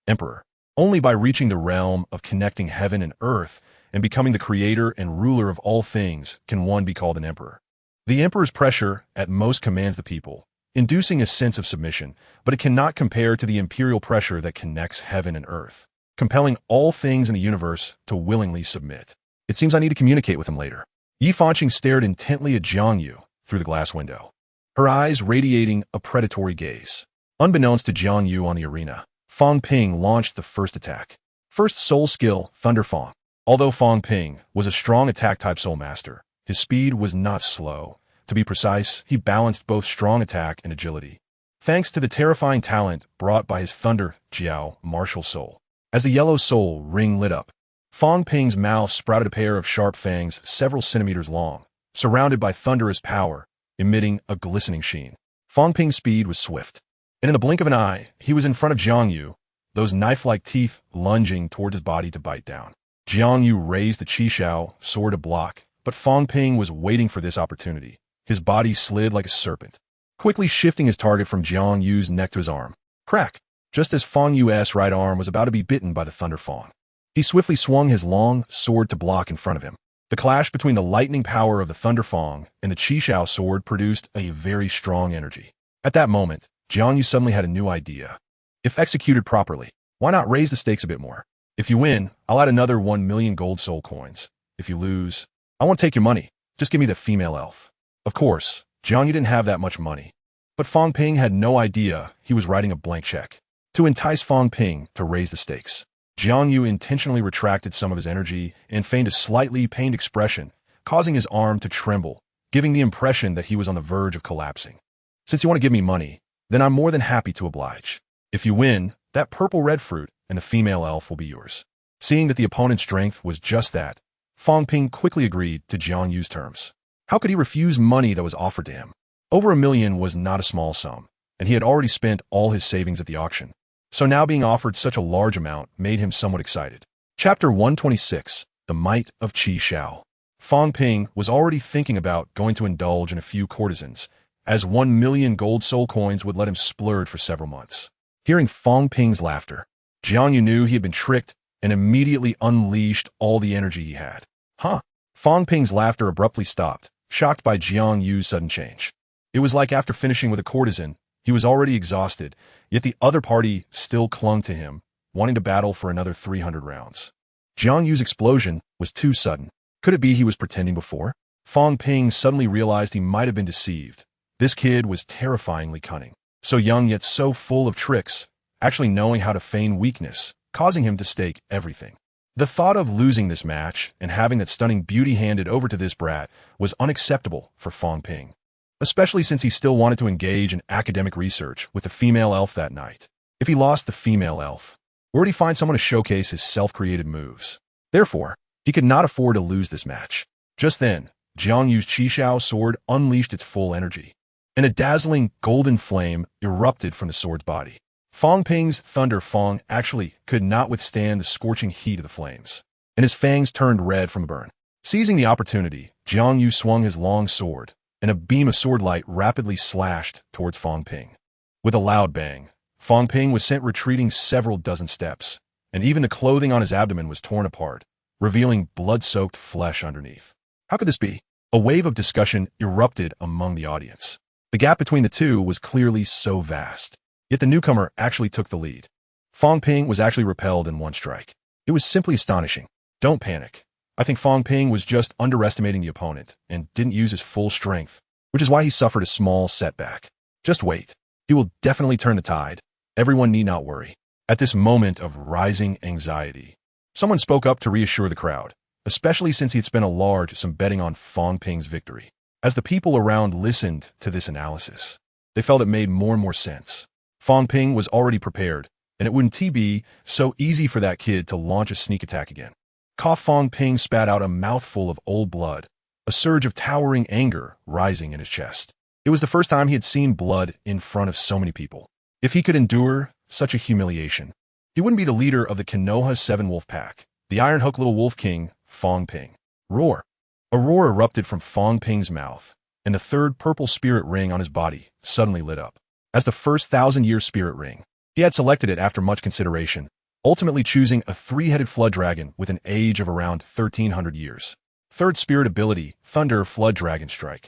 Emperor. Only by reaching the realm of connecting heaven and earth and becoming the creator and ruler of all things can one be called an emperor. The Emperor's pressure at most commands the people, inducing a sense of submission, but it cannot compare to the imperial pressure that connects heaven and earth, compelling all things in the universe to willingly submit. It seems I need to communicate with him later. Yi Fanqing stared intently at Jiang Yu through the glass window, her eyes radiating a predatory gaze. Unbeknownst to Jiang Yu on the arena, Fong Ping launched the first attack. First soul skill, Thunder Fong. Although Fong Ping was a strong attack-type soul master, his speed was not slow. To be precise, he balanced both strong attack and agility, thanks to the terrifying talent brought by his Thunder Jiao martial soul. As the yellow soul ring lit up, Fong Ping's mouth sprouted a pair of sharp fangs several centimeters long, surrounded by thunderous power, emitting a glistening sheen. Fong Ping's speed was swift, and in the blink of an eye, he was in front of Jiang Yu, those knife-like teeth lunging toward his body to bite down. Jiang Yu raised the Chixiao Sword to block, but Fong Ping was waiting for this opportunity. His body slid like a serpent, quickly shifting his target from Jiang Yu's neck to his arm. Crack! Just as Fong Yu's right arm was about to be bitten by the Thunder Fong, he swiftly swung his long sword to block in front of him. The clash between the lightning power of the Thunder Fong and the Chixiao Sword produced a very strong energy. At that moment, Jiang Yu suddenly had a new idea. If executed properly, why not raise the stakes a bit more? If you win, I'll add another 1 million gold soul coins. If you lose, I won't take your money. Just give me the female elf. Of course, Jiang Yu didn't have that much money, but Fong Ping had no idea he was writing a blank check. To entice Fong Ping to raise the stakes, Jiang Yu intentionally retracted some of his energy and feigned a slightly pained expression, causing his arm to tremble, giving the impression that he was on the verge of collapsing. Since you want to give me money, then I'm more than happy to oblige. If you win, that purple red fruit and the female elf will be yours. Seeing that the opponent's strength was just that, Fong Ping quickly agreed to Jiang Yu's terms. How could he refuse money that was offered to him? Over 1 million was not a small sum, and he had already spent all his savings at the auction. So now being offered such a large amount made him somewhat excited. Chapter 126, The Might of Chixiao. Fong Ping was already thinking about going to indulge in a few courtesans, as 1 million gold soul coins would let him splurge for several months. Hearing Fong Ping's laughter, Jiang Yu knew he had been tricked and immediately unleashed all the energy he had. Huh? Fong Ping's laughter abruptly stopped, shocked by Jiang Yu's sudden change. It was like after finishing with a courtesan, he was already exhausted, yet the other party still clung to him, wanting to battle for another 300 rounds. Jiang Yu's explosion was too sudden. Could it be he was pretending before? Fong Ping suddenly realized he might have been deceived. This kid was terrifyingly cunning. So young yet so full of tricks, actually knowing how to feign weakness, causing him to stake everything. The thought of losing this match and having that stunning beauty handed over to this brat was unacceptable for Fong Ping, especially since he still wanted to engage in academic research with the female elf that night. If he lost the female elf, where would he find someone to showcase his self-created moves? Therefore, he could not afford to lose this match. Just then, Jiang Yu's Chixiao Sword unleashed its full energy, and a dazzling golden flame erupted from the sword's body. Fong Ping's Thunder Fong actually could not withstand the scorching heat of the flames, and his fangs turned red from a burn. Seizing the opportunity, Jiang Yu swung his long sword, and a beam of sword light rapidly slashed towards Fong Ping. With a loud bang, Fong Ping was sent retreating several dozen steps, and even the clothing on his abdomen was torn apart, revealing blood-soaked flesh underneath. How could this be? A wave of discussion erupted among the audience. The gap between the two was clearly so vast. Yet the newcomer actually took the lead. Fong Ping was actually repelled in one strike. It was simply astonishing. Don't panic. I think Fong Ping was just underestimating the opponent and didn't use his full strength, which is why he suffered a small setback. Just wait. He will definitely turn the tide. Everyone need not worry. At this moment of rising anxiety, someone spoke up to reassure the crowd, especially since he had spent a large sum betting on Fong Ping's victory. As the people around listened to this analysis, they felt it made more and more sense. Fong Ping was already prepared, and it wouldn't be so easy for that kid to launch a sneak attack again. Fong Ping spat out a mouthful of old blood, a surge of towering anger rising in his chest. It was the first time he had seen blood in front of so many people. If he could endure such a humiliation, he wouldn't be the leader of the Konoha 7 Wolf Pack, the Iron Hook Little Wolf King, Fong Ping. Roar! A roar erupted from Fong Ping's mouth, and the third purple spirit ring on his body suddenly lit up. As the first 1,000-year spirit ring, he had selected it after much consideration, ultimately choosing a 3-headed flood dragon with an age of around 1,300 years. Third spirit ability, Thunder Flood Dragon Strike.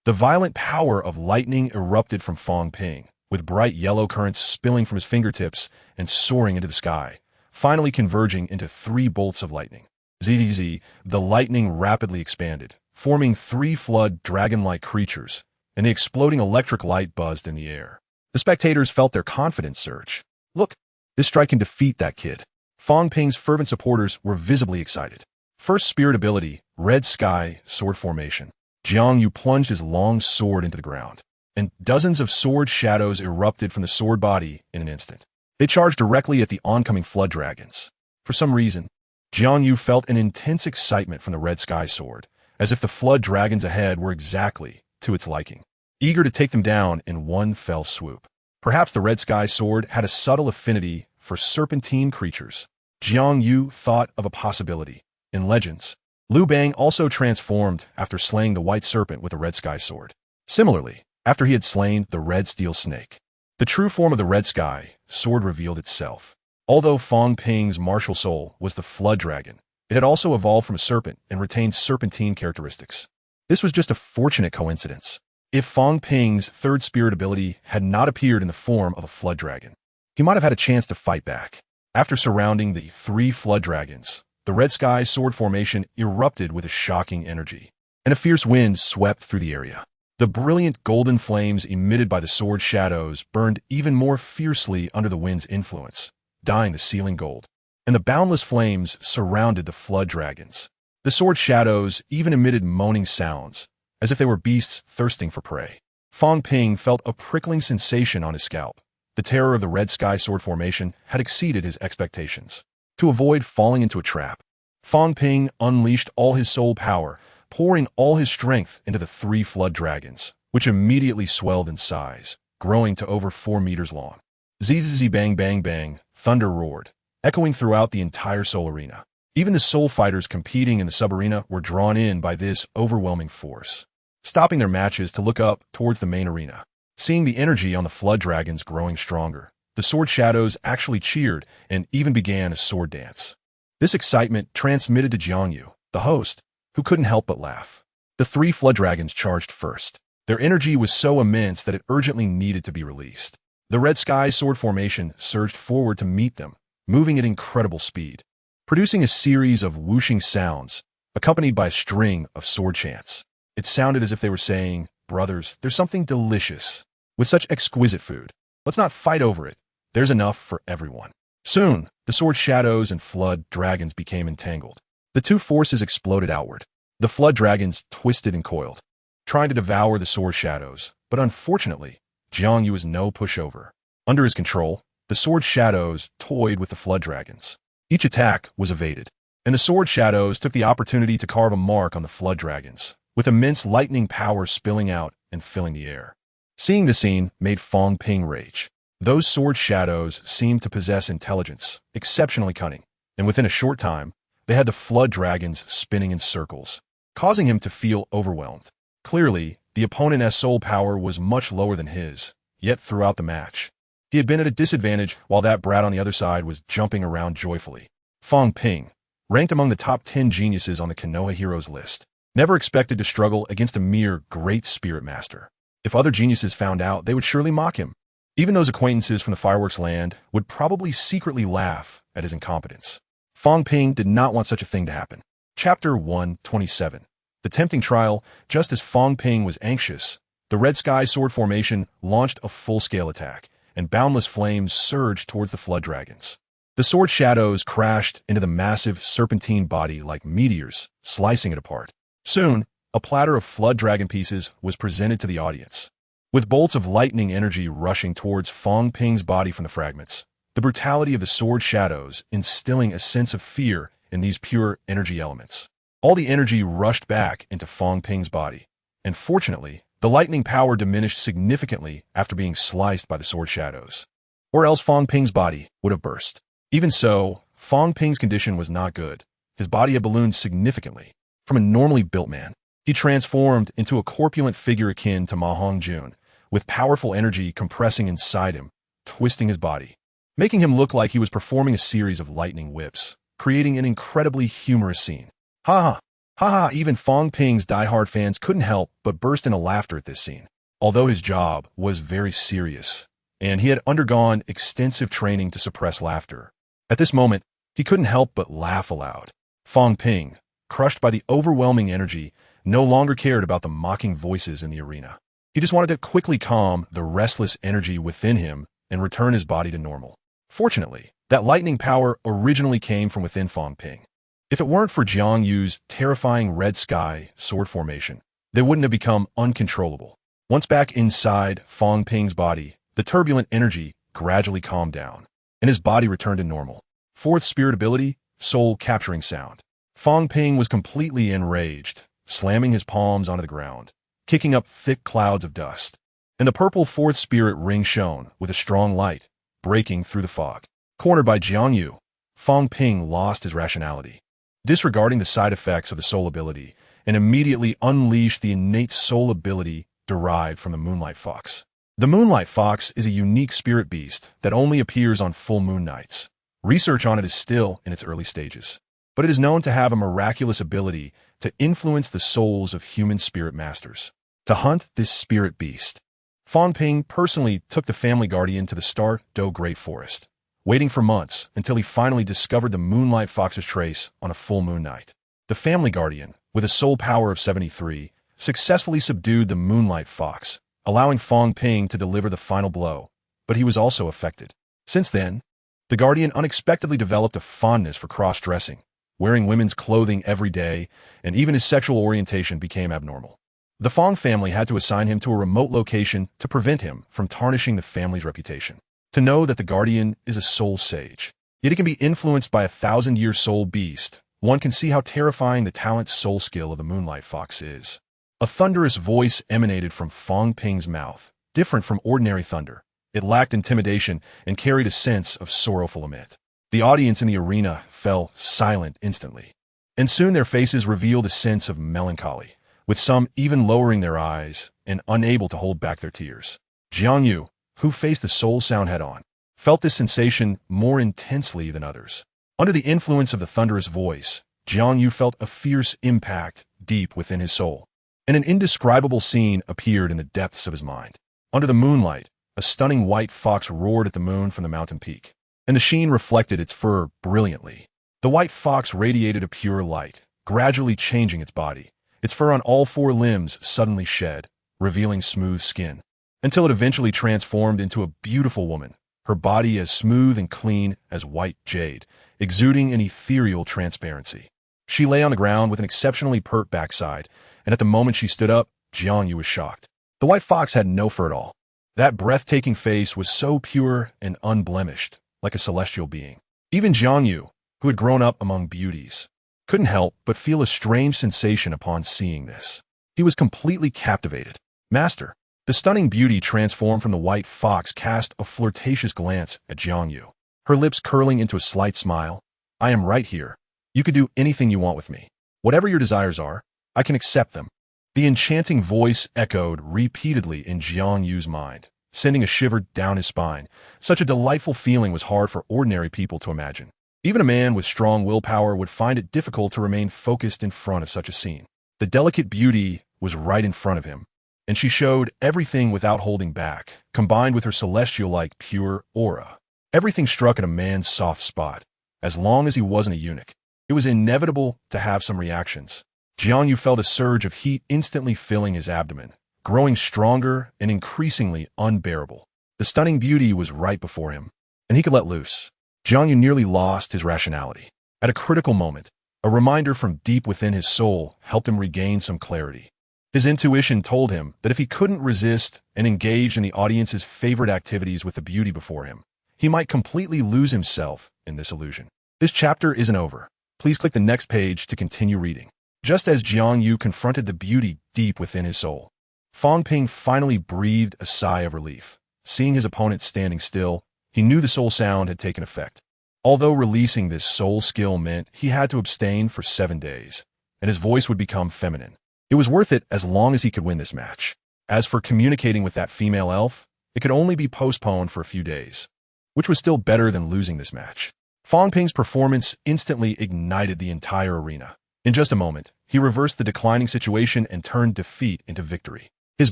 The violent power of lightning erupted from Fong Ping, with bright yellow currents spilling from his fingertips and soaring into the sky, finally converging into 3 bolts of lightning. ZZZ, the lightning rapidly expanded, forming 3 flood dragon-like creatures, and the exploding electric light buzzed in the air. The spectators felt their confidence surge. Look, this strike can defeat that kid. Fong Ping's fervent supporters were visibly excited. First spirit ability, Red Sky Sword Formation. Jiang Yu plunged his long sword into the ground, and dozens of sword shadows erupted from the sword body in an instant. They charged directly at the oncoming flood dragons. For some reason, Jiang Yu felt an intense excitement from the Red Sky Sword, as if the flood dragons ahead were exactly to its liking, eager to take them down in one fell swoop. Perhaps the Red Sky Sword had a subtle affinity for serpentine creatures. Jiang Yu thought of a possibility. In Legends, Liu Bang also transformed after slaying the White Serpent with a Red Sky Sword. Similarly, after he had slain the Red Steel Snake, the true form of the Red Sky Sword revealed itself. Although Fong Ping's martial soul was the Flood Dragon, it had also evolved from a serpent and retained serpentine characteristics. This was just a fortunate coincidence. If Fong Ping's third spirit ability had not appeared in the form of a flood dragon, he might have had a chance to fight back. After surrounding the 3 flood dragons, the Red Sky Sword Formation erupted with a shocking energy, and a fierce wind swept through the area. The brilliant golden flames emitted by the sword shadows burned even more fiercely under the wind's influence, dyeing the ceiling gold, and the boundless flames surrounded the flood dragons. The sword shadows even emitted moaning sounds, as if they were beasts thirsting for prey. Fong Ping felt a prickling sensation on his scalp. The terror of the Red Sky Sword Formation had exceeded his expectations. To avoid falling into a trap, Fong Ping unleashed all his soul power, pouring all his strength into the 3 flood dragons, which immediately swelled in size, growing to over 4 meters long. ZZZ bang bang bang, thunder roared, echoing throughout the entire soul arena. Even the soul fighters competing in the sub-arena were drawn in by this overwhelming force, stopping their matches to look up towards the main arena. Seeing the energy on the flood dragons growing stronger, the sword shadows actually cheered and even began a sword dance. This excitement transmitted to Jiang Yu, the host, who couldn't help but laugh. The 3 flood dragons charged first. Their energy was so immense that it urgently needed to be released. The Red Sky Sword Formation surged forward to meet them, moving at incredible speed, producing a series of whooshing sounds, accompanied by a string of sword chants. It sounded as if they were saying, "Brothers, there's something delicious. With such exquisite food, let's not fight over it. There's enough for everyone." Soon, the sword shadows and flood dragons became entangled. The 2 forces exploded outward. The flood dragons twisted and coiled, trying to devour the sword shadows, but unfortunately, Jiang Yu was no pushover. Under his control, the sword shadows toyed with the flood dragons. Each attack was evaded, and the sword shadows took the opportunity to carve a mark on the flood dragons, with immense lightning power spilling out and filling the air. Seeing the scene made Fong Ping rage. Those sword shadows seemed to possess intelligence, exceptionally cunning, and within a short time, they had the flood dragons spinning in circles, causing him to feel overwhelmed. Clearly, the opponent's soul power was much lower than his, yet throughout the match, he had been at a disadvantage while that brat on the other side was jumping around joyfully. Fang Ping, ranked among the top 10 geniuses on the Konoha Heroes list, never expected to struggle against a mere great spirit master. If other geniuses found out, they would surely mock him. Even those acquaintances from the fireworks land would probably secretly laugh at his incompetence. Fang Ping did not want such a thing to happen. Chapter 127. The tempting trial. Just as Fang Ping was anxious, the Red Sky Sword formation launched a full-scale attack, and boundless flames surged towards the flood dragons. The sword shadows crashed into the massive serpentine body like meteors, slicing it apart. Soon, a platter of flood dragon pieces was presented to the audience. With bolts of lightning energy rushing towards Fang Ping's body from the fragments, the brutality of the sword shadows instilling a sense of fear in these pure energy elements. All the energy rushed back into Fang Ping's body, and fortunately, the lightning power diminished significantly after being sliced by the sword shadows. Or else Fang Ping's body would have burst. Even so, Fang Ping's condition was not good. His body had ballooned significantly. From a normally built man, he transformed into a corpulent figure akin to Ma Hongjun, with powerful energy compressing inside him, twisting his body, making him look like he was performing a series of lightning whips, creating an incredibly humorous scene. Ha ha! Ha ha! Even Fang Ping's diehard fans couldn't help but burst into laughter at this scene. Although his job was very serious, and he had undergone extensive training to suppress laughter, at this moment, he couldn't help but laugh aloud. Fang Ping, crushed by the overwhelming energy, no longer cared about the mocking voices in the arena. He just wanted to quickly calm the restless energy within him and return his body to normal. Fortunately, that lightning power originally came from within Fang Ping. If it weren't for Jiang Yu's terrifying red sky sword formation, they wouldn't have become uncontrollable. Once back inside Fang Ping's body, the turbulent energy gradually calmed down, and his body returned to normal. Fourth spirit ability, soul capturing sound. Fang Ping was completely enraged, slamming his palms onto the ground, kicking up thick clouds of dust. And the purple fourth spirit ring shone with a strong light, breaking through the fog. Cornered by Jiang Yu, Fang Ping lost his rationality, disregarding the side effects of the soul ability, and immediately unleashed the innate soul ability derived from the Moonlight Fox. The Moonlight Fox is a unique spirit beast that only appears on full moon nights. Research on it is still in its early stages, but it is known to have a miraculous ability to influence the souls of human spirit masters. To hunt this spirit beast, Fang Ping personally took the family guardian to the Star Do Great Forest, waiting for months until he finally discovered the Moonlight Fox's trace on a full moon night. The family guardian, with a soul power of 73, successfully subdued the Moonlight Fox, allowing Fang Ping to deliver the final blow, but he was also affected. Since then, the guardian unexpectedly developed a fondness for cross-dressing, wearing women's clothing every day, and even his sexual orientation became abnormal. The Fang family had to assign him to a remote location to prevent him from tarnishing the family's reputation. To know that the guardian is a soul sage, yet he can be influenced by a 1,000-year soul beast, one can see how terrifying the talent soul skill of the Moonlight Fox is. A thunderous voice emanated from Fang Ping's mouth, different from ordinary thunder. It lacked intimidation and carried a sense of sorrowful lament. The audience in the arena fell silent instantly, and soon their faces revealed a sense of melancholy, with some even lowering their eyes and unable to hold back their tears. Jiang Yu, who faced the soul sound head-on, felt this sensation more intensely than others. Under the influence of the thunderous voice, Jiang Yu felt a fierce impact deep within his soul, and an indescribable scene appeared in the depths of his mind. Under the moonlight, a stunning white fox roared at the moon from the mountain peak, and the sheen reflected its fur brilliantly. The white fox radiated a pure light, gradually changing its body. Its fur on all four limbs suddenly shed, revealing smooth skin, until it eventually transformed into a beautiful woman, her body as smooth and clean as white jade, exuding an ethereal transparency. She lay on the ground with an exceptionally pert backside, and at the moment she stood up, Jiang Yu was shocked. The white fox had no fur at all. That breathtaking face was so pure and unblemished, like a celestial being. Even Jiang Yu, who had grown up among beauties, couldn't help but feel a strange sensation upon seeing this. He was completely captivated. Master, The stunning beauty transformed from the white fox cast a flirtatious glance at Jiang Yu, her lips curling into a slight smile. I am right here. You could do anything you want with me. Whatever your desires are, I can accept them. The enchanting voice echoed repeatedly in Jiang Yu's mind, sending a shiver down his spine. Such a delightful feeling was hard for ordinary people to imagine. Even a man with strong willpower would find it difficult to remain focused in front of such a scene. The delicate beauty was right in front of him, and she showed everything without holding back, combined with her celestial-like pure aura. Everything struck at a man's soft spot. As long as he wasn't a eunuch, it was inevitable to have some reactions. Jiang Yu felt a surge of heat instantly filling his abdomen, growing stronger and increasingly unbearable. The stunning beauty was right before him, and he could let loose. Jiang Yu nearly lost his rationality. At a critical moment, a reminder from deep within his soul helped him regain some clarity. His intuition told him that if he couldn't resist and engage in the audience's favorite activities with the beauty before him, he might completely lose himself in this illusion. This chapter isn't over. Please click the next page to continue reading. Just as Jiang Yu confronted the beauty deep within his soul, Fang Ping finally breathed a sigh of relief. Seeing his opponent standing still, he knew the soul sound had taken effect. Although releasing this soul skill meant he had to abstain for 7 days, and his voice would become feminine. It was worth it as long as he could win this match. As for communicating with that female elf, it could only be postponed for a few days, which was still better than losing this match. Fang Ping's performance instantly ignited the entire arena. In just a moment, he reversed the declining situation and turned defeat into victory, his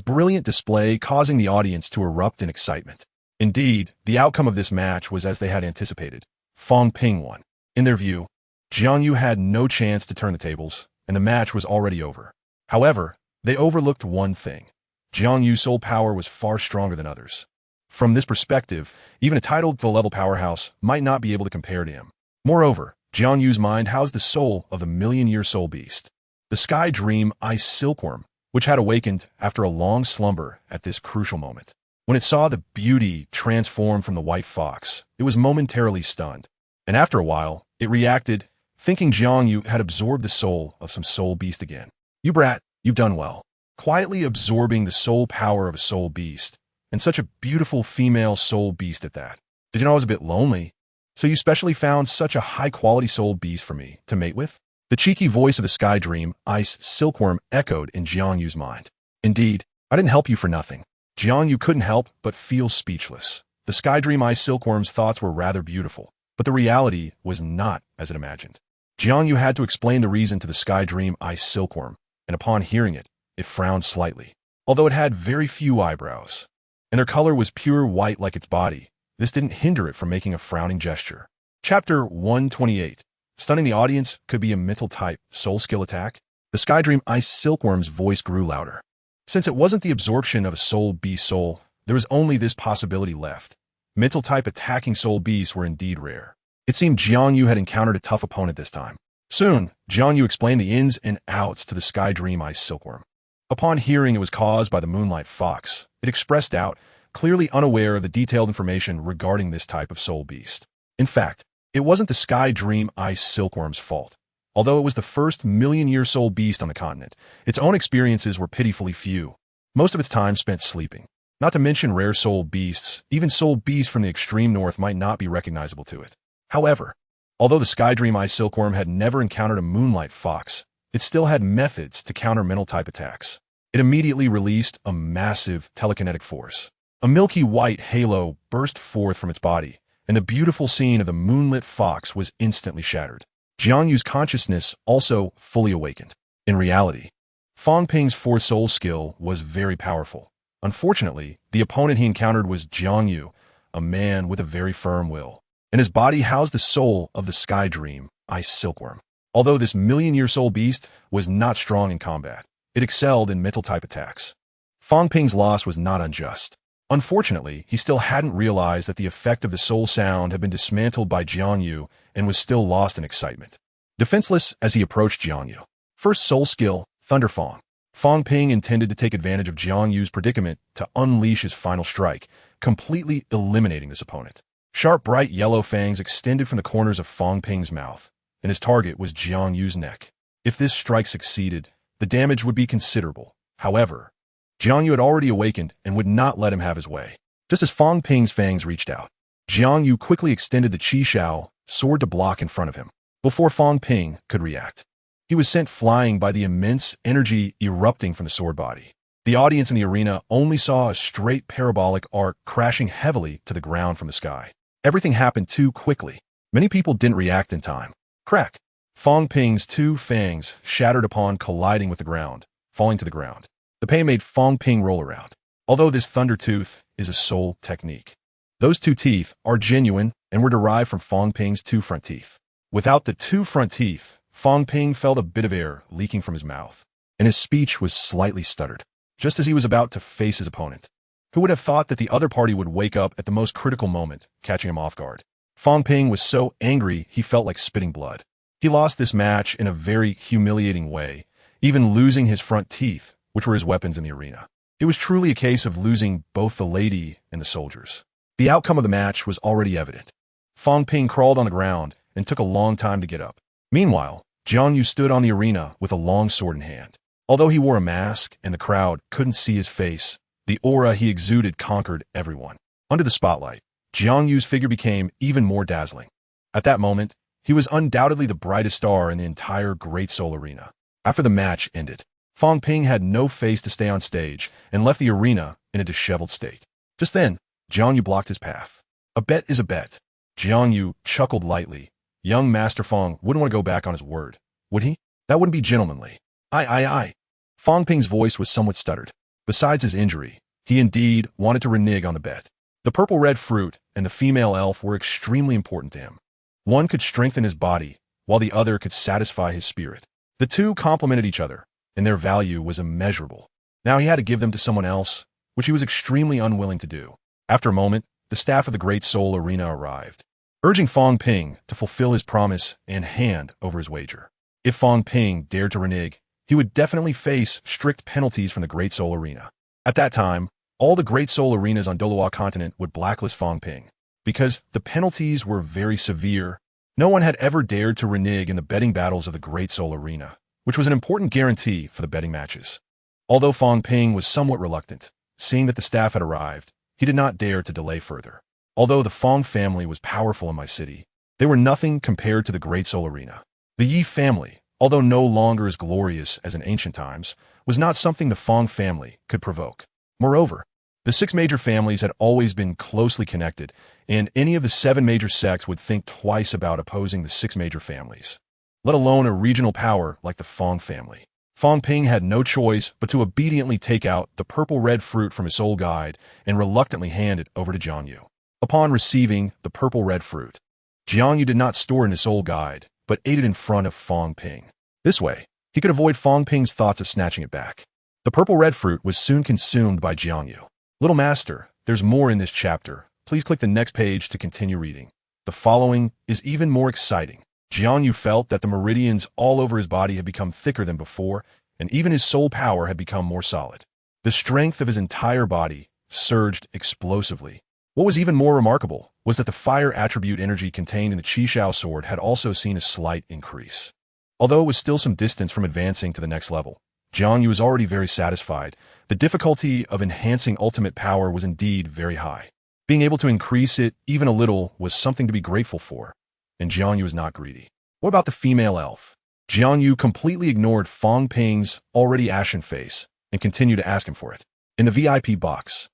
brilliant display causing the audience to erupt in excitement. Indeed, the outcome of this match was as they had anticipated. Fang Ping won. In their view, Jiang Yu had no chance to turn the tables, and the match was already over. However, they overlooked one thing. Jiang Yu's soul power was far stronger than others. From this perspective, even a titled low-level powerhouse might not be able to compare to him. Moreover, Jiang Yu's mind housed the soul of the million-year soul beast, the sky dream ice silkworm, which had awakened after a long slumber at this crucial moment. When it saw the beauty transform from the white fox, it was momentarily stunned. And after a while, it reacted, thinking Jiang Yu had absorbed the soul of some soul beast again. You brat, you've done well. Quietly absorbing the soul power of a soul beast, and such a beautiful female soul beast at that. Did you know I was a bit lonely? So you specially found such a high-quality soul beast for me to mate with? The cheeky voice of the sky dream ice silkworm echoed in Jiang Yu's mind. Indeed, I didn't help you for nothing. Jiang Yu couldn't help but feel speechless. The sky dream ice silkworm's thoughts were rather beautiful, but the reality was not as it imagined. Jiang Yu had to explain the reason to the sky dream ice silkworm, and upon hearing it, it frowned slightly. Although it had very few eyebrows, and their color was pure white like its body, this didn't hinder it from making a frowning gesture. Chapter 128. Stunning the audience could be a mental type soul skill attack. The sky dream ice silkworm's voice grew louder. Since it wasn't the absorption of a soul beast soul, there was only this possibility left. Mental type attacking soul beasts were indeed rare. It seemed Jiang Yu had encountered a tough opponent this time. Soon, Jiang Yu explained the ins and outs to the sky dream ice silkworm. Upon hearing it was caused by the moonlight fox, it expressed doubt, clearly unaware of the detailed information regarding this type of soul beast. In fact, it wasn't the sky dream ice silkworm's fault. Although it was the first million-year soul beast on the continent, its own experiences were pitifully few. Most of its time spent sleeping. Not to mention rare soul beasts, even soul beasts from the extreme north might not be recognizable to it. However, although the sky dream ice silkworm had never encountered a moonlight fox, it still had methods to counter mental-type attacks. It immediately released a massive telekinetic force. A milky white halo burst forth from its body, and the beautiful scene of the moonlit fox was instantly shattered. Jiang Yu's consciousness also fully awakened. In reality, Fang Ping's fourth soul skill was very powerful. Unfortunately, the opponent he encountered was Jiang Yu, a man with a very firm will, and his body housed the soul of the sky dream ice silkworm. Although this million-year soul beast was not strong in combat, it excelled in mental-type attacks. Fang Ping's loss was not unjust. Unfortunately, he still hadn't realized that the effect of the soul sound had been dismantled by Jiang Yu and was still lost in excitement. Defenseless as he approached Jiang Yu. First soul skill, Thunder Fang. Fang Ping intended to take advantage of Jiang Yu's predicament to unleash his final strike, completely eliminating this opponent. Sharp, bright yellow fangs extended from the corners of Fang Ping's mouth, and his target was Jiang Yu's neck. If this strike succeeded, the damage would be considerable. However, Jiang Yu had already awakened and would not let him have his way. Just as Fang Ping's fangs reached out, Jiang Yu quickly extended the Chixiao Sword to block in front of him. Before Fang Ping could react, he was sent flying by the immense energy erupting from the sword body. The audience in the arena only saw a straight parabolic arc crashing heavily to the ground from the sky. Everything happened too quickly. Many people didn't react in time. Crack! Fang Ping's two fangs shattered upon colliding with the ground, falling to the ground. The pain made Fang Ping roll around. Although this thunder tooth is a soul technique, those two teeth are genuine and were derived from Fang Ping's two front teeth. Without the two front teeth, Fang Ping felt a bit of air leaking from his mouth, and his speech was slightly stuttered, just as he was about to face his opponent. Who would have thought that the other party would wake up at the most critical moment, catching him off guard? Fang Ping was so angry he felt like spitting blood. He lost this match in a very humiliating way, even losing his front teeth, which were his weapons in the arena. It was truly a case of losing both the lady and the soldiers. The outcome of the match was already evident. Fang Ping crawled on the ground and took a long time to get up. Meanwhile, Jiang Yu stood on the arena with a long sword in hand. Although he wore a mask and the crowd couldn't see his face, the aura he exuded conquered everyone. Under the spotlight, Jiang Yu's figure became even more dazzling. At that moment, he was undoubtedly the brightest star in the entire Great Soul Arena. After the match ended, Fang Ping had no face to stay on stage and left the arena in a disheveled state. Just then, Jiang Yu blocked his path. A bet is a bet. Jiang Yu chuckled lightly. Young Master Fang wouldn't want to go back on his word, would he? That wouldn't be gentlemanly. Aye. Fang Ping's voice was somewhat stuttered. Besides his injury, he indeed wanted to renege on the bet. The purple-red fruit and the female elf were extremely important to him. One could strengthen his body, while the other could satisfy his spirit. The two complemented each other, and their value was immeasurable. Now he had to give them to someone else, which he was extremely unwilling to do. After a moment, the staff of the Great Soul Arena arrived, urging Fang Ping to fulfill his promise and hand over his wager. If Fang Ping dared to renege, he would definitely face strict penalties from the Great Soul Arena. At that time, all the Great Soul Arenas on Douluo Continent would blacklist Fang Ping. Because the penalties were very severe, no one had ever dared to renege in the betting battles of the Great Soul Arena, which was an important guarantee for the betting matches. Although Fang Ping was somewhat reluctant, seeing that the staff had arrived, he did not dare to delay further. Although the Fang family was powerful in my city, they were nothing compared to the Great Soul Arena. The Yi family, although no longer as glorious as in ancient times, was not something the Fang family could provoke. Moreover, the 6 major families had always been closely connected, and any of the 7 major sects would think twice about opposing the 6 major families, let alone a regional power like the Fang family. Fang Ping had no choice but to obediently take out the purple-red fruit from his soul guide and reluctantly hand it over to Jiang Yu. Upon receiving the purple-red fruit, Jiang Yu did not store it in his soul guide, but ate it in front of Fang Ping. This way, he could avoid Fang Ping's thoughts of snatching it back. The purple-red fruit was soon consumed by Jiang Yu. Little Master, there's more in this chapter. Please click the next page to continue reading. The following is even more exciting. Jiang Yu felt that the meridians all over his body had become thicker than before, and even his soul power had become more solid. The strength of his entire body surged explosively. What was even more remarkable was that the fire attribute energy contained in the Chixiao Sword had also seen a slight increase. Although it was still some distance from advancing to the next level, Jiang Yu was already very satisfied. The difficulty of enhancing ultimate power was indeed very high. Being able to increase it even a little was something to be grateful for, and Jiang Yu was not greedy. What about the female elf? Jiang Yu completely ignored Fang Ping's already ashen face and continued to ask him for it. In the VIP box,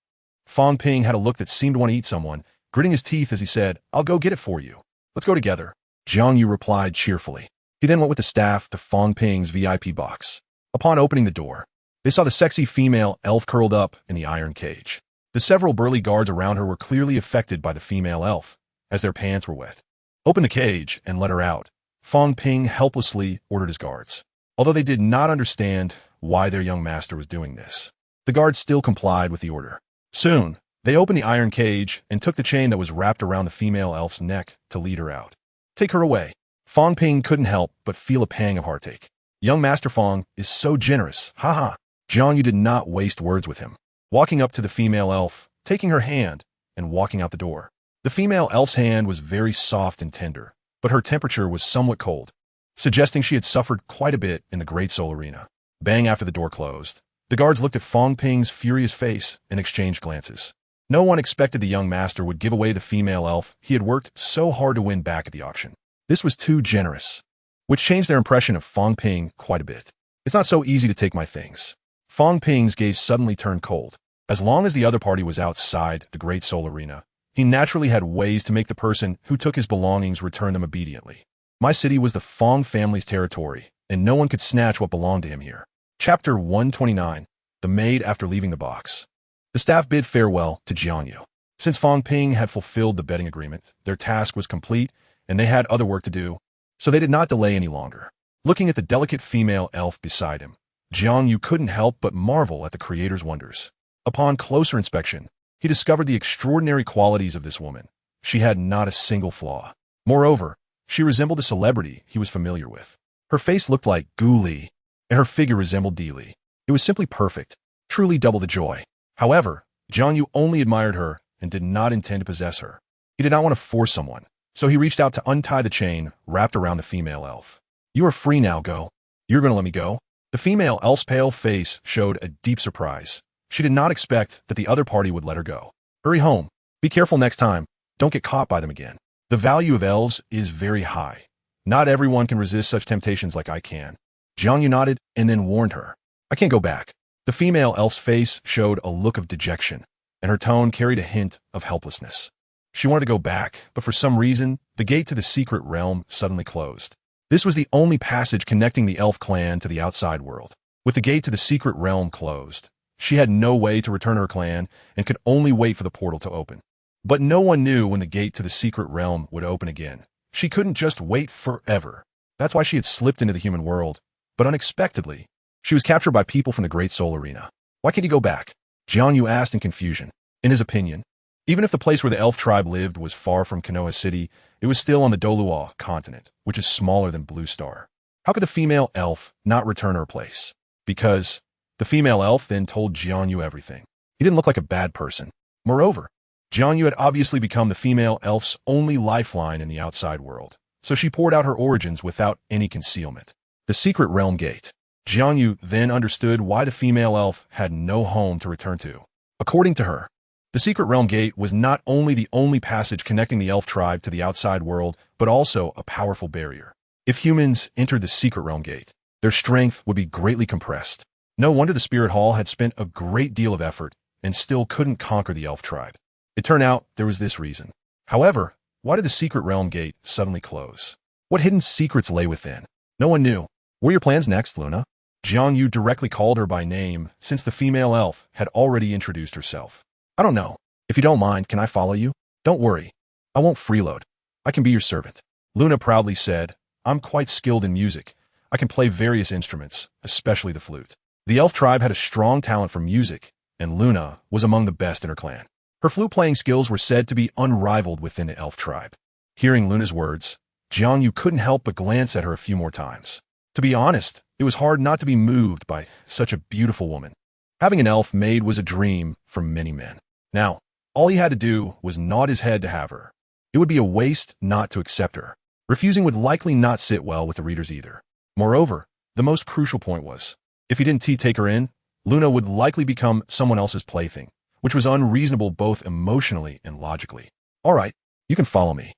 Fang Ping had a look that seemed to want to eat someone, gritting his teeth as he said, "I'll go get it for you. Let's go together." Jiang Yu replied cheerfully. He then went with the staff to Fang Ping's VIP box. Upon opening the door, they saw the sexy female elf curled up in the iron cage. The several burly guards around her were clearly affected by the female elf, as their pants were wet. "Open the cage and let her out," Fang Ping helplessly ordered his guards. Although they did not understand why their young master was doing this, the guards still complied with the order. Soon, they opened the iron cage and took the chain that was wrapped around the female elf's neck to lead her out. "Take her away." Fang Ping couldn't help but feel a pang of heartache. Young Master Fang is so generous, haha. Jiang Yu did not waste words with him. Walking up to the female elf, taking her hand, and walking out the door. The female elf's hand was very soft and tender, but her temperature was somewhat cold, suggesting she had suffered quite a bit in the Great Soul Arena. Bang after the door closed, The guards looked at Fong Ping's furious face and exchanged glances. No one expected the young master would give away the female elf he had worked so hard to win back at the auction. This was too generous, which changed their impression of Fong Ping quite a bit. It's not so easy to take my things. Fong Ping's gaze suddenly turned cold. As long as the other party was outside the Great Soul Arena, he naturally had ways to make the person who took his belongings return them obediently. My city was the Fong family's territory, and no one could snatch what belonged to him here. Chapter 129. The Maid After Leaving the Box. The staff bid farewell to Jiang Yu. Since Fong Ping had fulfilled the betting agreement, their task was complete, and they had other work to do, so they did not delay any longer. Looking at the delicate female elf beside him, Jiang Yu couldn't help but marvel at the creator's wonders. Upon closer inspection, he discovered the extraordinary qualities of this woman. She had not a single flaw. Moreover, she resembled a celebrity he was familiar with. Her face looked like Gu Li, and her figure resembled Di Li. It was simply perfect, truly double the joy. However, Jiang Yu only admired her and did not intend to possess her. He did not want to force someone, so he reached out to untie the chain wrapped around the female elf. You are free now, go. You're going to let me go? The female elf's pale face showed a deep surprise. She did not expect that the other party would let her go. Hurry home. Be careful next time. Don't get caught by them again. The value of elves is very high. Not everyone can resist such temptations like I can. Jiang Yu nodded and then warned her. I can't go back. The female elf's face showed a look of dejection, and her tone carried a hint of helplessness. She wanted to go back, but for some reason, the gate to the secret realm suddenly closed. This was the only passage connecting the elf clan to the outside world. With the gate to the secret realm closed, she had no way to return her clan and could only wait for the portal to open. But no one knew when the gate to the secret realm would open again. She couldn't just wait forever. That's why she had slipped into the human world. But unexpectedly, she was captured by people from the Great Soul Arena. Why can't he go back? Jiang Yu asked in confusion. In his opinion, even if the place where the elf tribe lived was far from Konoha City, it was still on the Douluo Continent, which is smaller than Blue Star. How could the female elf not return her place? Because the female elf then told Jiang Yu everything. He didn't look like a bad person. Moreover, Jiang Yu had obviously become the female elf's only lifeline in the outside world, so she poured out her origins without any concealment. The secret realm gate. Jiang Yu then understood why the female elf had no home to return to. According to her, the secret realm gate was not only the only passage connecting the elf tribe to the outside world, but also a powerful barrier. If humans entered the secret realm gate, their strength would be greatly compressed. No wonder the Spirit Hall had spent a great deal of effort and still couldn't conquer the elf tribe. It turned out there was this reason. However, why did the secret realm gate suddenly close? What hidden secrets lay within? No one knew. What are your plans next, Luna? Jiang Yu directly called her by name since the female elf had already introduced herself. I don't know. If you don't mind, can I follow you? Don't worry. I won't freeload. I can be your servant. Luna proudly said, I'm quite skilled in music. I can play various instruments, especially the flute. The elf tribe had a strong talent for music, and Luna was among the best in her clan. Her flute-playing skills were said to be unrivaled within the elf tribe. Hearing Luna's words, Jiang Yu couldn't help but glance at her a few more times. To be honest, it was hard not to be moved by such a beautiful woman. Having an elf maid was a dream for many men. Now, all he had to do was nod his head to have her. It would be a waste not to accept her. Refusing would likely not sit well with the readers either. Moreover, the most crucial point was, if he didn't take her in, Luna would likely become someone else's plaything, which was unreasonable both emotionally and logically. All right, you can follow me.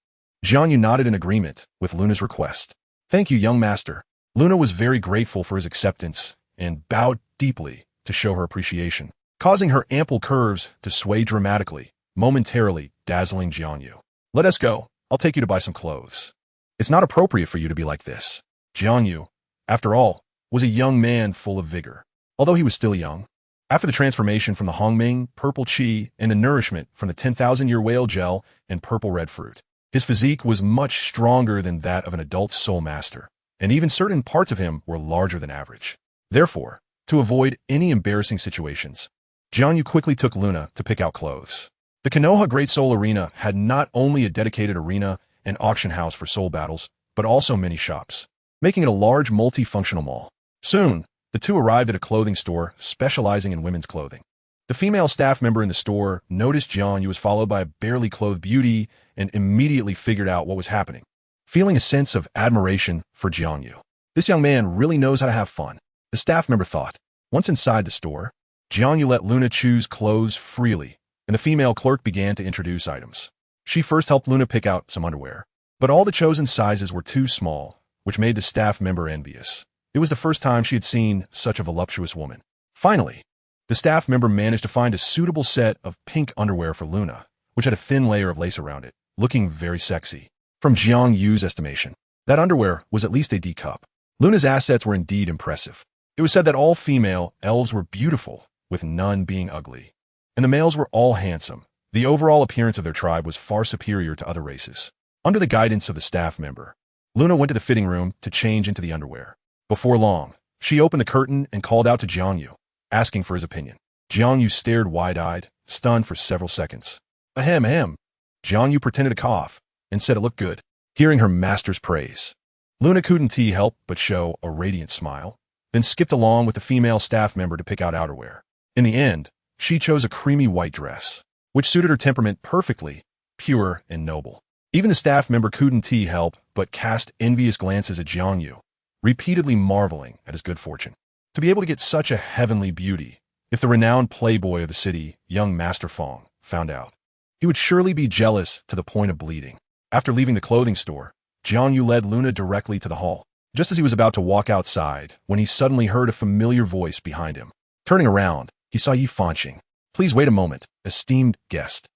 Jiang Yu nodded in agreement with Luna's request. Thank you, young master. Luna was very grateful for his acceptance and bowed deeply to show her appreciation, causing her ample curves to sway dramatically, momentarily dazzling Jiang Yu. Let us go. I'll take you to buy some clothes. It's not appropriate for you to be like this. Jiang Yu, after all, was a young man full of vigor. Although he was still young, after the transformation from the Hongming, purple chi, and the nourishment from the 10,000-year whale gel and purple red fruit, his physique was much stronger than that of an adult soul master, and even certain parts of him were larger than average. Therefore, to avoid any embarrassing situations, Jiang Yu quickly took Luna to pick out clothes. The Konoha Great Soul Arena had not only a dedicated arena and auction house for soul battles, but also many shops, making it a large multifunctional mall. Soon, the two arrived at a clothing store specializing in women's clothing. The female staff member in the store noticed Jiang Yu was followed by a barely clothed beauty and immediately figured out what was happening, feeling a sense of admiration for Jiang Yu. This young man really knows how to have fun, the staff member thought. Once inside the store, Jiang Yu let Luna choose clothes freely, and the female clerk began to introduce items. She first helped Luna pick out some underwear, but all the chosen sizes were too small, which made the staff member envious. It was the first time she had seen such a voluptuous woman. Finally, the staff member managed to find a suitable set of pink underwear for Luna, which had a thin layer of lace around it, looking very sexy. From Jiang Yu's estimation, that underwear was at least a D cup. Luna's assets were indeed impressive. It was said that all female elves were beautiful, with none being ugly. And the males were all handsome. The overall appearance of their tribe was far superior to other races. Under the guidance of the staff member, Luna went to the fitting room to change into the underwear. Before long, she opened the curtain and called out to Jiang Yu, asking for his opinion. Jiang Yu stared wide-eyed, stunned for several seconds. Ahem, ahem. Jiang Yu pretended to cough and said it looked good. Hearing her master's praise, Luna couldn't help but show a radiant smile, then skipped along with the female staff member to pick out outerwear. In the end, she chose a creamy white dress, which suited her temperament perfectly, pure and noble. Even the staff member couldn't help but cast envious glances at Jiang Yu, repeatedly marveling at his good fortune. To be able to get such a heavenly beauty, if the renowned playboy of the city, young Master Fong, found out, he would surely be jealous to the point of bleeding. After leaving the clothing store, Jiang Yu led Luna directly to the hall. Just as he was about to walk outside, when he suddenly heard a familiar voice behind him. Turning around, he saw Yi Fanqing. Please wait a moment, esteemed guest.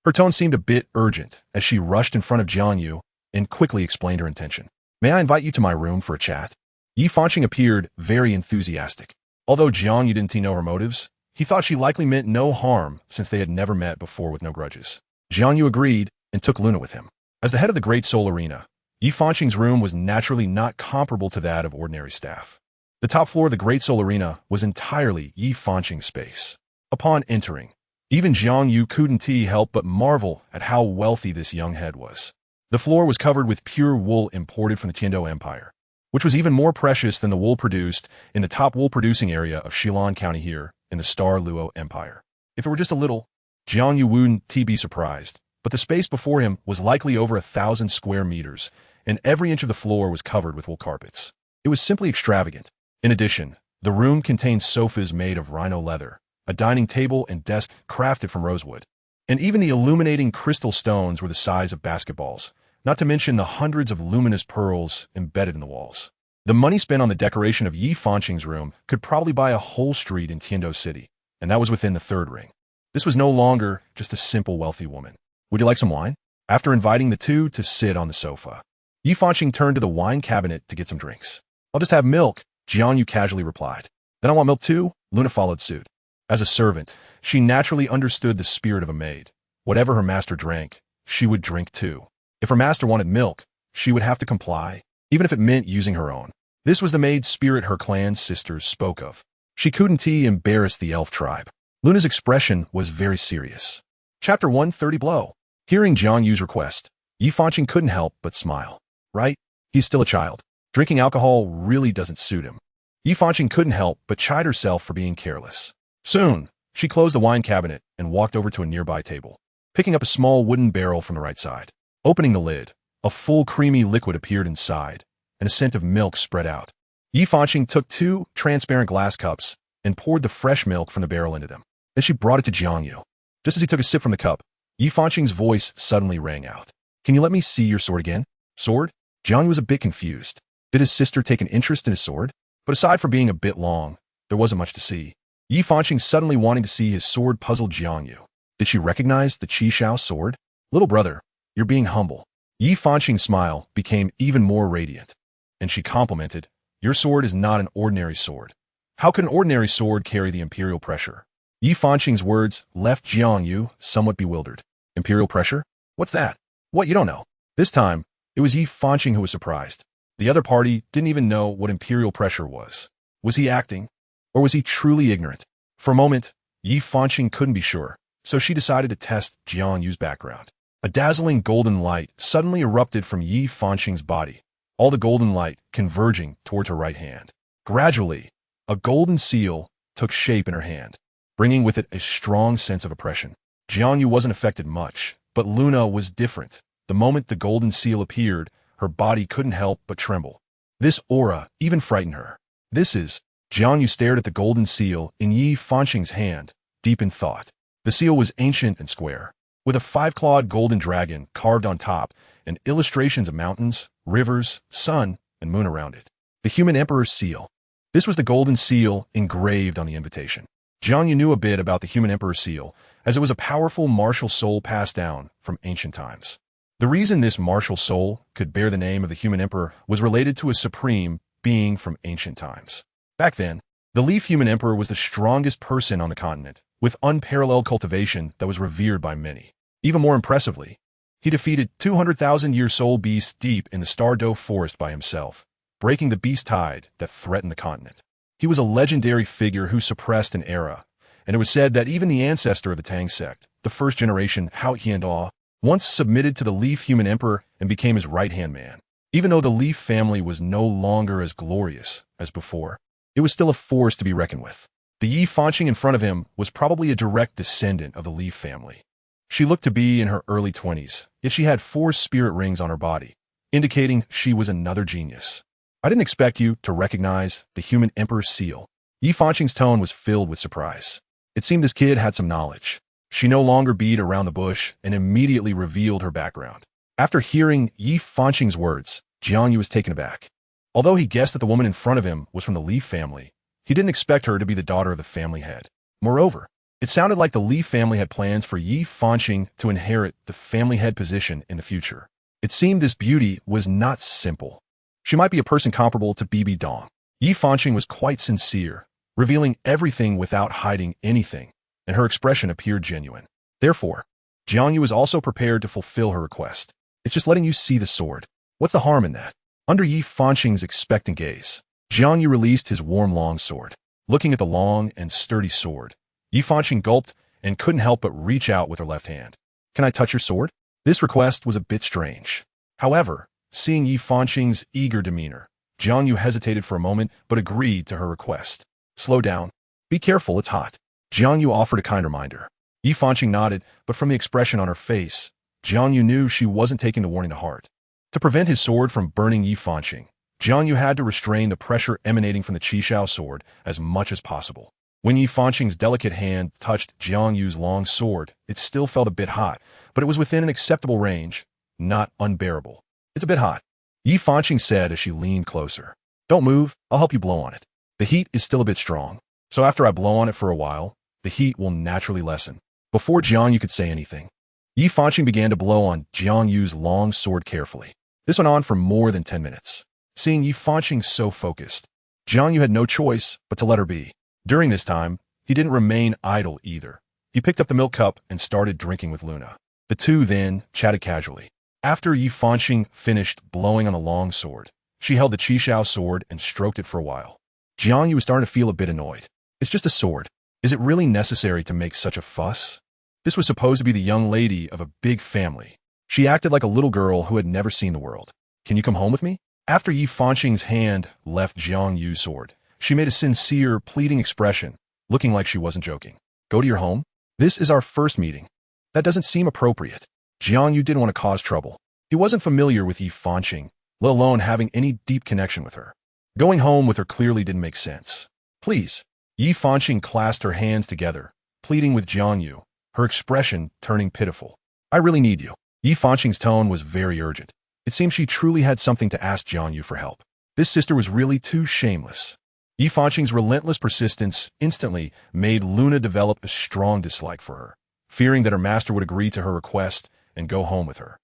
Her tone seemed a bit urgent as she rushed in front of Jiang Yu and quickly explained her intention. May I invite you to my room for a chat? Yi Fanqing appeared very enthusiastic. Although Jiang Yu didn't know her motives, he thought she likely meant no harm since they had never met before with no grudges. Jiang Yu agreed and took Luna with him. As the head of the Great Soul Arena, Yi Fanqing's room was naturally not comparable to that of ordinary staff. The top floor of the Great Soul Arena was entirely Yi Fanqing's space. Upon entering, even Jiang Yu couldn't help but marvel at how wealthy this young head was. The floor was covered with pure wool imported from the Tiando Empire, which was even more precious than the wool produced in the top wool-producing area of Shilin County here in the Star Luo Empire. If it were just a little, Jiang Yu wouldn't be surprised, but the space before him was likely over 1,000 square meters, and every inch of the floor was covered with wool carpets. It was simply extravagant. In addition, the room contained sofas made of rhino leather, a dining table and desk crafted from rosewood, and even the illuminating crystal stones were the size of basketballs, not to mention the hundreds of luminous pearls embedded in the walls. The money spent on the decoration of Yi Fanqing's room could probably buy a whole street in Tiando City, and that was within the third ring. This was no longer just a simple wealthy woman. Would you like some wine? After inviting the two to sit on the sofa, Yi Fanqing turned to the wine cabinet to get some drinks. I'll just have milk, Jiang Yu casually replied. Then I want milk too, Luna followed suit. As a servant, she naturally understood the spirit of a maid. Whatever her master drank, she would drink too. If her master wanted milk, she would have to comply, even if it meant using her own. This was the maid spirit her clan sisters spoke of. She couldn't embarrass the elf tribe. Luna's expression was very serious. Chapter 130 Blow. Hearing Jiang Yu's request, Yi Fanqing couldn't help but smile. Right? He's still a child. Drinking alcohol really doesn't suit him. Yi Fanqing couldn't help but chide herself for being careless. Soon, she closed the wine cabinet and walked over to a nearby table, picking up a small wooden barrel from the right side. Opening the lid, a full creamy liquid appeared inside, and a scent of milk spread out. Yi Fanqing took 2 transparent glass cups and poured the fresh milk from the barrel into them. Then she brought it to Jiang Yu. Just as he took a sip from the cup, Yi Fanqing's voice suddenly rang out. Can you let me see your sword again? Sword? Jiang Yu was a bit confused. Did his sister take an interest in his sword? But aside from being a bit long, there wasn't much to see. Yi Fanqing suddenly wanting to see his sword puzzled Jiang Yu. Did she recognize the Chixiao Sword? Little brother, you're being humble. Yi Fanqing's smile became even more radiant, and she complimented, your sword is not an ordinary sword. How could an ordinary sword carry the imperial pressure? Yi Fanqing's words left Jiang Yu somewhat bewildered. Imperial pressure? What's that? What, you don't know? This time, it was Yi Fanqing who was surprised. The other party didn't even know what imperial pressure was. Was he acting? Or was he truly ignorant? For a moment, Yi Fanqing couldn't be sure, so she decided to test Jiang Yu's background. A dazzling golden light suddenly erupted from Yi Fanqing's body, all the golden light converging towards her right hand. Gradually, a golden seal took shape in her hand, bringing with it a strong sense of oppression. Jiang Yu wasn't affected much, but Luna was different. The moment the golden seal appeared, her body couldn't help but tremble. This aura even frightened her. This is Jiang Yu stared at the golden seal in Yi Fanqing's hand, deep in thought. The seal was ancient and square, with a five-clawed golden dragon carved on top and illustrations of mountains, rivers, sun, and moon around it. The human emperor's seal. This was the golden seal engraved on the invitation. Jiang Yu knew a bit about the human emperor's seal, as it was a powerful martial soul passed down from ancient times. The reason this martial soul could bear the name of the human emperor was related to a supreme being from ancient times. Back then, the Leaf Human Emperor was the strongest person on the continent, with unparalleled cultivation that was revered by many. Even more impressively, he defeated 200,000-year soul beasts deep in the Stardow Forest by himself, breaking the beast tide that threatened the continent. He was a legendary figure who suppressed an era, and it was said that even the ancestor of the Tang sect, the first generation Hao Hiandaw, once submitted to the Leaf Human Emperor and became his right-hand man. Even though the Leaf family was no longer as glorious as before, it was still a force to be reckoned with. The Yi Fanqing in front of him was probably a direct descendant of the Leaf family. She looked to be in her early 20s, yet she had 4 spirit rings on her body, indicating she was another genius. I didn't expect you to recognize the human emperor's seal. Yi Fanqing's tone was filled with surprise. It seemed this kid had some knowledge. She no longer beat around the bush and immediately revealed her background. After hearing Yi Fanqing's words, Jiang Yu was taken aback. Although he guessed that the woman in front of him was from the Leaf family, he didn't expect her to be the daughter of the family head. Moreover, it sounded like the Leaf family had plans for Yi Fanqing to inherit the family head position in the future. It seemed this beauty was not simple. She might be a person comparable to Bibi Dong. Yi Fanqing was quite sincere, revealing everything without hiding anything, and her expression appeared genuine. Therefore, Jiang Yu was also prepared to fulfill her request. It's just letting you see the sword. What's the harm in that? Under Yi Fanqing's expectant gaze, Jiang Yu released his warm long sword. Looking at the long and sturdy sword, Yi Fanqing gulped and couldn't help but reach out with her left hand. Can I touch your sword? This request was a bit strange. However, seeing Yi Fanqing's eager demeanor, Jiang Yu hesitated for a moment but agreed to her request. Slow down. Be careful, it's hot. Jiang Yu offered a kind reminder. Yi Fanqing nodded, but from the expression on her face, Jiang Yu knew she wasn't taking the warning to heart. To prevent his sword from burning Yi Fanqing, Jiang Yu had to restrain the pressure emanating from the Chixiao Sword as much as possible. When Yi Fanqing's delicate hand touched Jiang Yu's long sword, it still felt a bit hot, but it was within an acceptable range, not unbearable. It's a bit hot, Yi Fanqing said as she leaned closer. Don't move, I'll help you blow on it. The heat is still a bit strong, so after I blow on it for a while, the heat will naturally lessen. Before Jiang Yu could say anything, Yi Fanqing began to blow on Jiang Yu's long sword carefully. This went on for more than 10 minutes. Seeing Yi Fanqing so focused, Jiang Yu had no choice but to let her be. During this time, he didn't remain idle either. He picked up the milk cup and started drinking with Luna. The two then chatted casually. After Yi Fanqing finished blowing on the long sword, she held the Chixiao sword and stroked it for a while. Jiang Yu was starting to feel a bit annoyed. It's just a sword. Is it really necessary to make such a fuss? This was supposed to be the young lady of a big family. She acted like a little girl who had never seen the world. Can you come home with me? After Yi Fanqing's hand left Jiang Yu's sword, she made a sincere, pleading expression, looking like she wasn't joking. Go to your home? This is our first meeting. That doesn't seem appropriate. Jiang Yu didn't want to cause trouble. He wasn't familiar with Yi Fanqing, let alone having any deep connection with her. Going home with her clearly didn't make sense. Please. Yi Fanqing clasped her hands together, pleading with Jiang Yu, her expression turning pitiful. I really need you. Yi Fanqing's tone was very urgent. It seemed she truly had something to ask Jiang Yu for help. This sister was really too shameless. Yi Fanqing's relentless persistence instantly made Luna develop a strong dislike for her, fearing that her master would agree to her request and go home with her.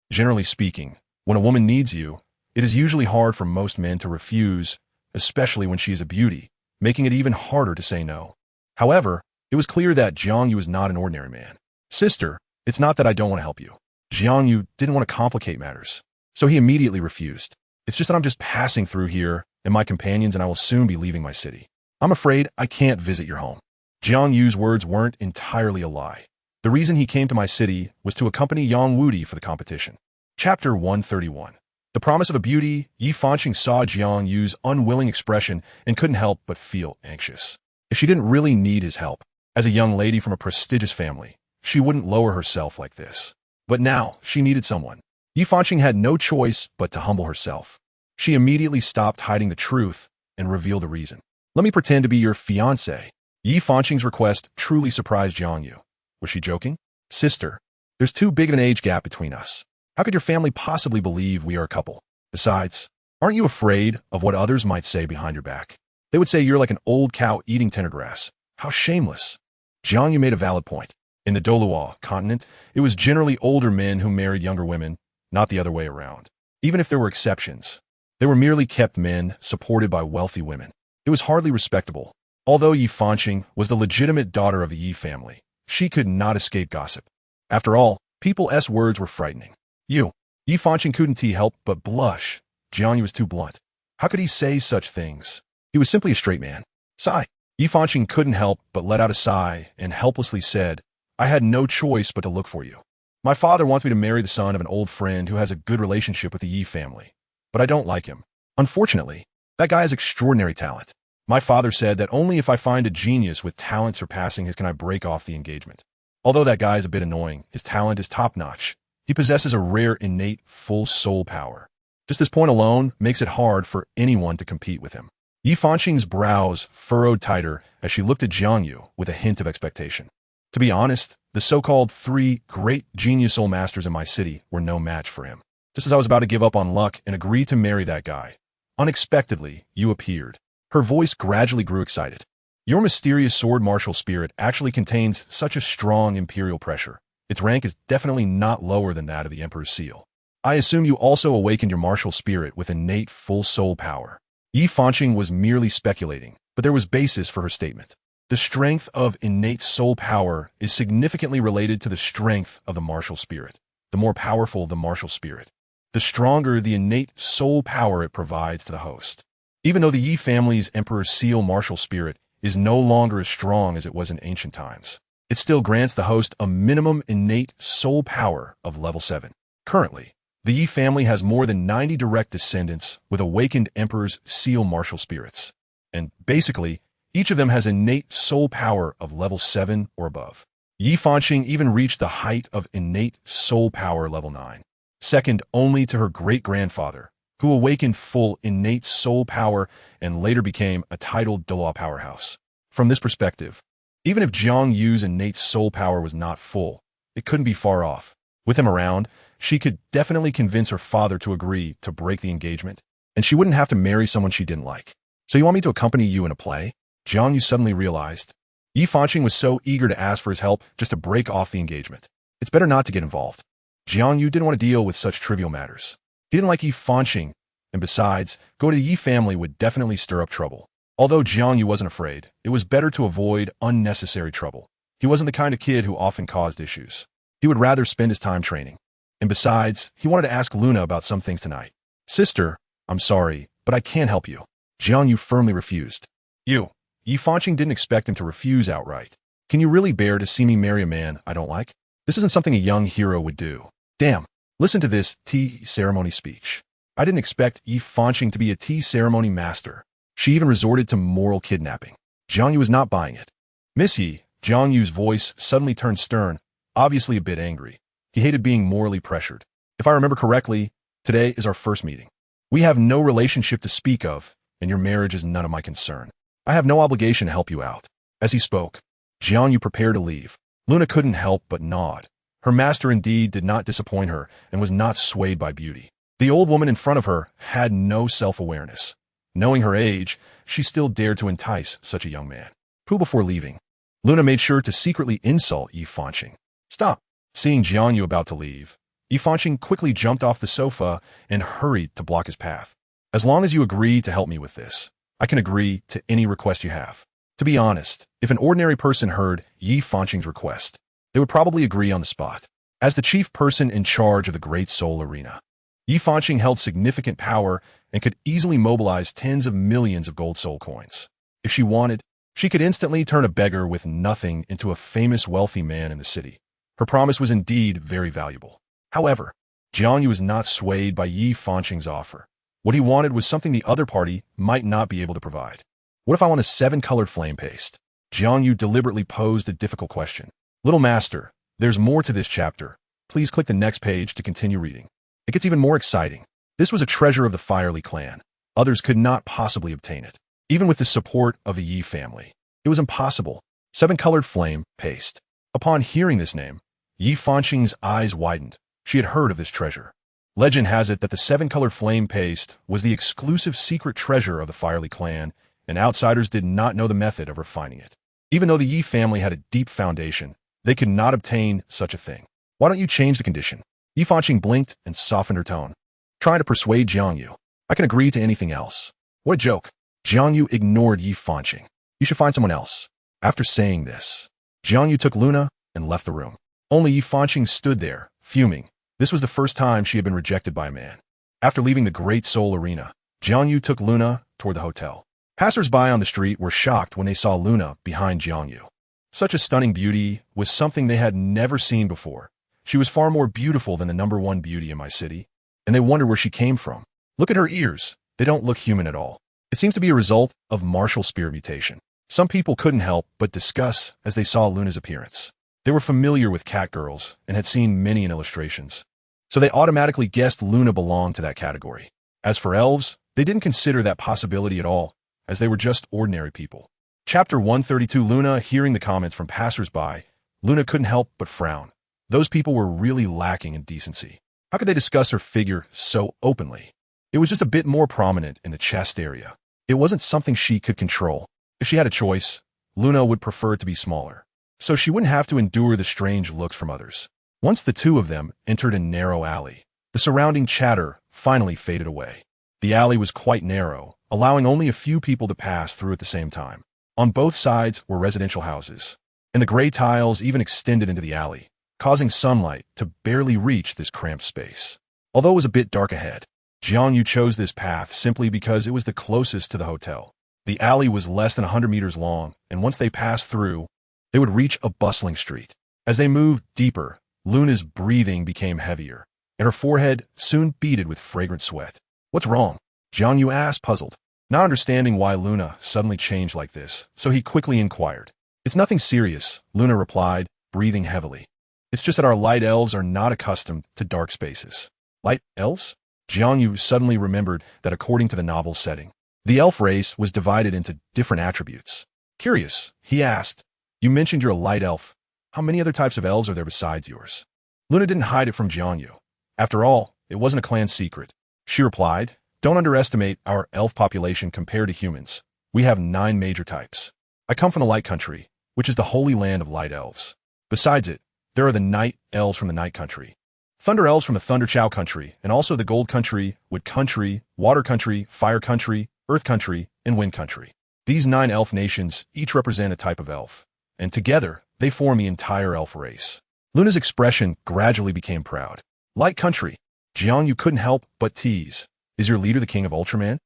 Generally speaking, when a woman needs you, it is usually hard for most men to refuse, especially when she is a beauty, making it even harder to say no. However, it was clear that Jiang Yu was not an ordinary man. Sister, it's not that I don't want to help you. Jiang Yu didn't want to complicate matters, so he immediately refused. It's just that I'm just passing through here and my companions and I will soon be leaving my city. I'm afraid I can't visit your home. Jiang Yu's words weren't entirely a lie. The reason he came to my city was to accompany Yang Wudi for the competition. Chapter 131. The promise of a beauty. Yi Fanqing saw Jiang Yu's unwilling expression and couldn't help but feel anxious. If she didn't really need his help, as a young lady from a prestigious family, she wouldn't lower herself like this. But now, she needed someone. Yi Fanqing had no choice but to humble herself. She immediately stopped hiding the truth and revealed the reason. Let me pretend to be your fiancé. Yi Fanqing's request truly surprised Jiang Yu. Was she joking? Sister, there's too big of an age gap between us. How could your family possibly believe we are a couple? Besides, aren't you afraid of what others might say behind your back? They would say you're like an old cow eating tender grass. How shameless. Jiang Yu made a valid point. In the Douluo Continent, it was generally older men who married younger women, not the other way around. Even if there were exceptions, they were merely kept men supported by wealthy women. It was hardly respectable. Although Yi Fanqing was the legitimate daughter of the Yi family, she could not escape gossip. After all, people's words were frightening. Yi Fanqing couldn't help but blush. Jiang Yu was too blunt. How could he say such things? He was simply a straight man. Sigh. Yi Fanqing couldn't help but let out a sigh and helplessly said, I had no choice but to look for you. My father wants me to marry the son of an old friend who has a good relationship with the Yi family, but I don't like him. Unfortunately, that guy has extraordinary talent. My father said that only if I find a genius with talent surpassing his can I break off the engagement. Although that guy is a bit annoying, his talent is top-notch. He possesses a rare innate full soul power. Just this point alone makes it hard for anyone to compete with him. Yi Fanqing's brows furrowed tighter as she looked at Jiang Yu with a hint of expectation. To be honest, the so-called 3 great genius soul masters in my city were no match for him. Just as I was about to give up on luck and agree to marry that guy, unexpectedly, you appeared. Her voice gradually grew excited. Your mysterious sword martial spirit actually contains such a strong imperial pressure. Its rank is definitely not lower than that of the Emperor's seal. I assume you also awakened your martial spirit with innate full soul power. Yi Fanqing was merely speculating, but there was basis for her statement. The strength of innate soul power is significantly related to the strength of the martial spirit. The more powerful the martial spirit, the stronger the innate soul power it provides to the host. Even though the Yi family's Emperor's seal martial spirit is no longer as strong as it was in ancient times, it still grants the host a minimum innate soul power of level 7. Currently, the Yi family has more than 90 direct descendants with awakened Emperor's seal martial spirits. And basically, each of them has innate soul power of level 7 or above. Yi Fanqing even reached the height of innate soul power level 9, second only to her great-grandfather, who awakened full innate soul power and later became a titled Douluo powerhouse. From this perspective, even if Jiang Yu's innate soul power was not full, it couldn't be far off. With him around, she could definitely convince her father to agree to break the engagement, and she wouldn't have to marry someone she didn't like. So you want me to accompany you in a play? Jiang Yu suddenly realized. Yi Fanqing was so eager to ask for his help just to break off the engagement. It's better not to get involved. Jiang Yu didn't want to deal with such trivial matters. He didn't like Yi Fanqing, and besides, going to the Yi family would definitely stir up trouble. Although Jiang Yu wasn't afraid, it was better to avoid unnecessary trouble. He wasn't the kind of kid who often caused issues. He would rather spend his time training. And besides, he wanted to ask Luna about some things tonight. Sister, I'm sorry, but I can't help you. Jiang Yu firmly refused. Yi Fanqing didn't expect him to refuse outright. Can you really bear to see me marry a man I don't like? This isn't something a young hero would do. Damn, listen to this tea ceremony speech. I didn't expect Yi Fanqing to be a tea ceremony master. She even resorted to moral kidnapping. Jiang Yu was not buying it. Miss Yi, Jiang Yu's voice suddenly turned stern, obviously a bit angry. He hated being morally pressured. If I remember correctly, today is our first meeting. We have no relationship to speak of, and your marriage is none of my concern. I have no obligation to help you out. As he spoke, Jiang Yu prepared to leave. Luna couldn't help but nod. Her master indeed did not disappoint her and was not swayed by beauty. The old woman in front of her had no self-awareness. Knowing her age, she still dared to entice such a young man. Who before leaving? Luna made sure to secretly insult Yi Fanqing. Stop. Seeing Jiang Yu about to leave, Yi Fanqing quickly jumped off the sofa and hurried to block his path. As long as you agree to help me with this, I can agree to any request you have. To be honest, if an ordinary person heard Yi Fanqing's request, they would probably agree on the spot. As the chief person in charge of the Great Soul Arena, Yi Fanqing held significant power and could easily mobilize tens of millions of gold soul coins. If she wanted, she could instantly turn a beggar with nothing into a famous wealthy man in the city. Her promise was indeed very valuable. However, Jiang Yu was not swayed by Yi Fanqing's offer. What he wanted was something the other party might not be able to provide. What if I want a 7-colored flame paste? Jiang Yu deliberately posed a difficult question. Little master, there's more to this chapter. Please click the next page to continue reading. It gets even more exciting. This was a treasure of the Firely clan. Others could not possibly obtain it. even with the support of the Yi family. It was impossible. Seven-colored flame paste. Upon hearing this name, Yi Fanqing's eyes widened. She had heard of this treasure. Legend has it that the seven-color flame paste was the exclusive secret treasure of the Firely clan, and outsiders did not know the method of refining it. Even though the Yi family had a deep foundation, they could not obtain such a thing. Why don't you change the condition? Yi Fanqing blinked and softened her tone, trying to persuade Jiang Yu. I can agree to anything else. What a joke. Jiang Yu ignored Yi Fanqing. You should find someone else. After saying this, Jiang Yu took Luna and left the room. Only Yi Fanqing stood there, fuming. This was the first time she had been rejected by a man. After leaving the Great Soul Arena, Jiang Yu took Luna toward the hotel. Passers-by on the street were shocked when they saw Luna behind Jiang Yu. Such a stunning beauty was something they had never seen before. She was far more beautiful than the #1 beauty in my city, and they wondered where she came from. Look at her ears. They don't look human at all. It seems to be a result of martial spirit mutation. Some people couldn't help but discuss as they saw Luna's appearance. They were familiar with cat girls and had seen many in illustrations, so they automatically guessed Luna belonged to that category. As for elves, they didn't consider that possibility at all, as they were just ordinary people. Chapter 132. Luna, hearing the comments from passers-by, Luna couldn't help but frown. Those people were really lacking in decency. How could they discuss her figure so openly? It was just a bit more prominent in the chest area. It wasn't something she could control. If she had a choice, Luna would prefer to be smaller, so she wouldn't have to endure the strange looks from others. Once the two of them entered a narrow alley, the surrounding chatter finally faded away. The alley was quite narrow, allowing only a few people to pass through at the same time. On both sides were residential houses, and the gray tiles even extended into the alley, causing sunlight to barely reach this cramped space. Although it was a bit dark ahead, Jiang Yu chose this path simply because it was the closest to the hotel. The alley was less than 100 meters long, and once they passed through, they would reach a bustling street. As they moved deeper, Luna's breathing became heavier, and her forehead soon beaded with fragrant sweat. What's wrong? Jiang Yu asked, puzzled, not understanding why Luna suddenly changed like this, so he quickly inquired. It's nothing serious, Luna replied, breathing heavily. It's just that our light elves are not accustomed to dark spaces. Light elves? Jiang Yu suddenly remembered that according to the novel's setting, the elf race was divided into different attributes. Curious, he asked, you mentioned you're a light elf. How many other types of elves are there besides yours? Luna didn't hide it from Jiang Yu. After all, it wasn't a clan secret. She replied, don't underestimate our elf population compared to humans. We have 9 major types. I come from the Light Country, which is the holy land of light elves. Besides it, there are the Night elves from the Night Country, Thunder elves from the Thunder Chow Country, and also the Gold Country, Wood Country, Water Country, Fire Country, Earth Country, and Wind Country. These 9 elf nations each represent a type of elf, and together they form the entire elf race. Luna's expression gradually became proud. Light Country. Jiang Yu couldn't help but tease. Is your leader the king of Ultraman?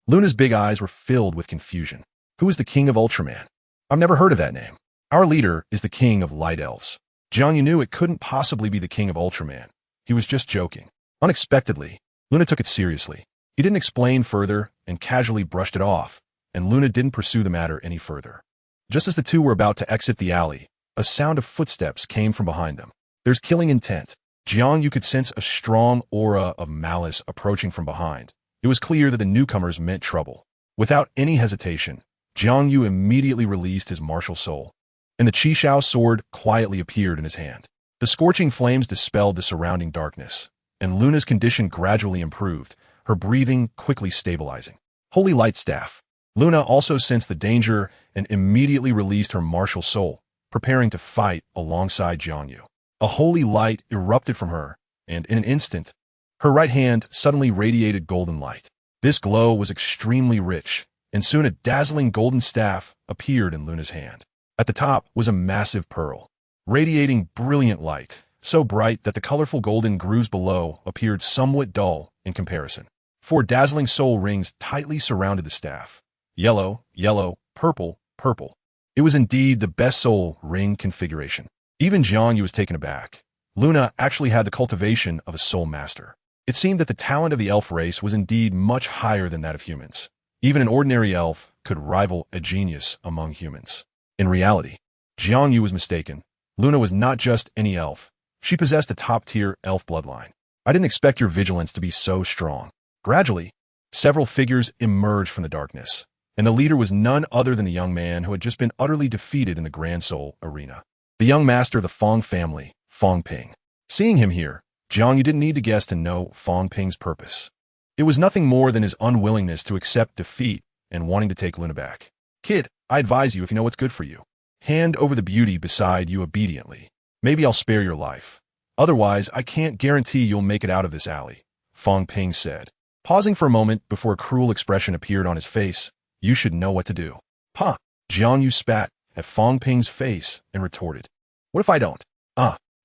Luna's big eyes were filled with confusion. Who is the king of Ultraman? I've never heard of that name. Our leader is the king of light elves. Jiang Yu knew it couldn't possibly be the king of Ultraman. He was just joking. Unexpectedly, Luna took it seriously. He didn't explain further and casually brushed it off, and Luna didn't pursue the matter any further. Just as the two were about to exit the alley, a sound of footsteps came from behind them. There's killing intent. Jiang Yu could sense a strong aura of malice approaching from behind. It was clear that the newcomers meant trouble. Without any hesitation, Jiang Yu immediately released his martial soul, and the Chixiao Sword quietly appeared in his hand. The scorching flames dispelled the surrounding darkness, and Luna's condition gradually improved, her breathing quickly stabilizing. Holy Light Staff. Luna also sensed the danger and immediately released her martial soul, preparing to fight alongside Jiang Yu. A holy light erupted from her, and in an instant, her right hand suddenly radiated golden light. This glow was extremely rich, and soon a dazzling golden staff appeared in Luna's hand. At the top was a massive pearl, radiating brilliant light, so bright that the colorful golden grooves below appeared somewhat dull in comparison. 4 dazzling soul rings tightly surrounded the staff. Yellow, yellow, purple, purple. It was indeed the best soul ring configuration. Even Jiang Yu was taken aback. Luna actually had the cultivation of a soul master. It seemed that the talent of the elf race was indeed much higher than that of humans. Even an ordinary elf could rival a genius among humans. In reality, Jiang Yu was mistaken. Luna was not just any elf. She possessed a top-tier elf bloodline. I didn't expect your vigilance to be so strong. Gradually, several figures emerged from the darkness, and the leader was none other than the young man who had just been utterly defeated in the Grand Soul arena. The young master of the Fong family, Fong Ping. Seeing him here, JiangYu didn't need to guess to know Fong Ping's purpose. It was nothing more than his unwillingness to accept defeat and wanting to take Luna back. Kid, I advise you if you know what's good for you. Hand over the beauty beside you obediently. Maybe I'll spare your life. Otherwise, I can't guarantee you'll make it out of this alley, Fong Ping said. Pausing for a moment before a cruel expression appeared on his face, you should know what to do. Huh? JiangYu spat at Fong Ping's face and retorted. What if I don't?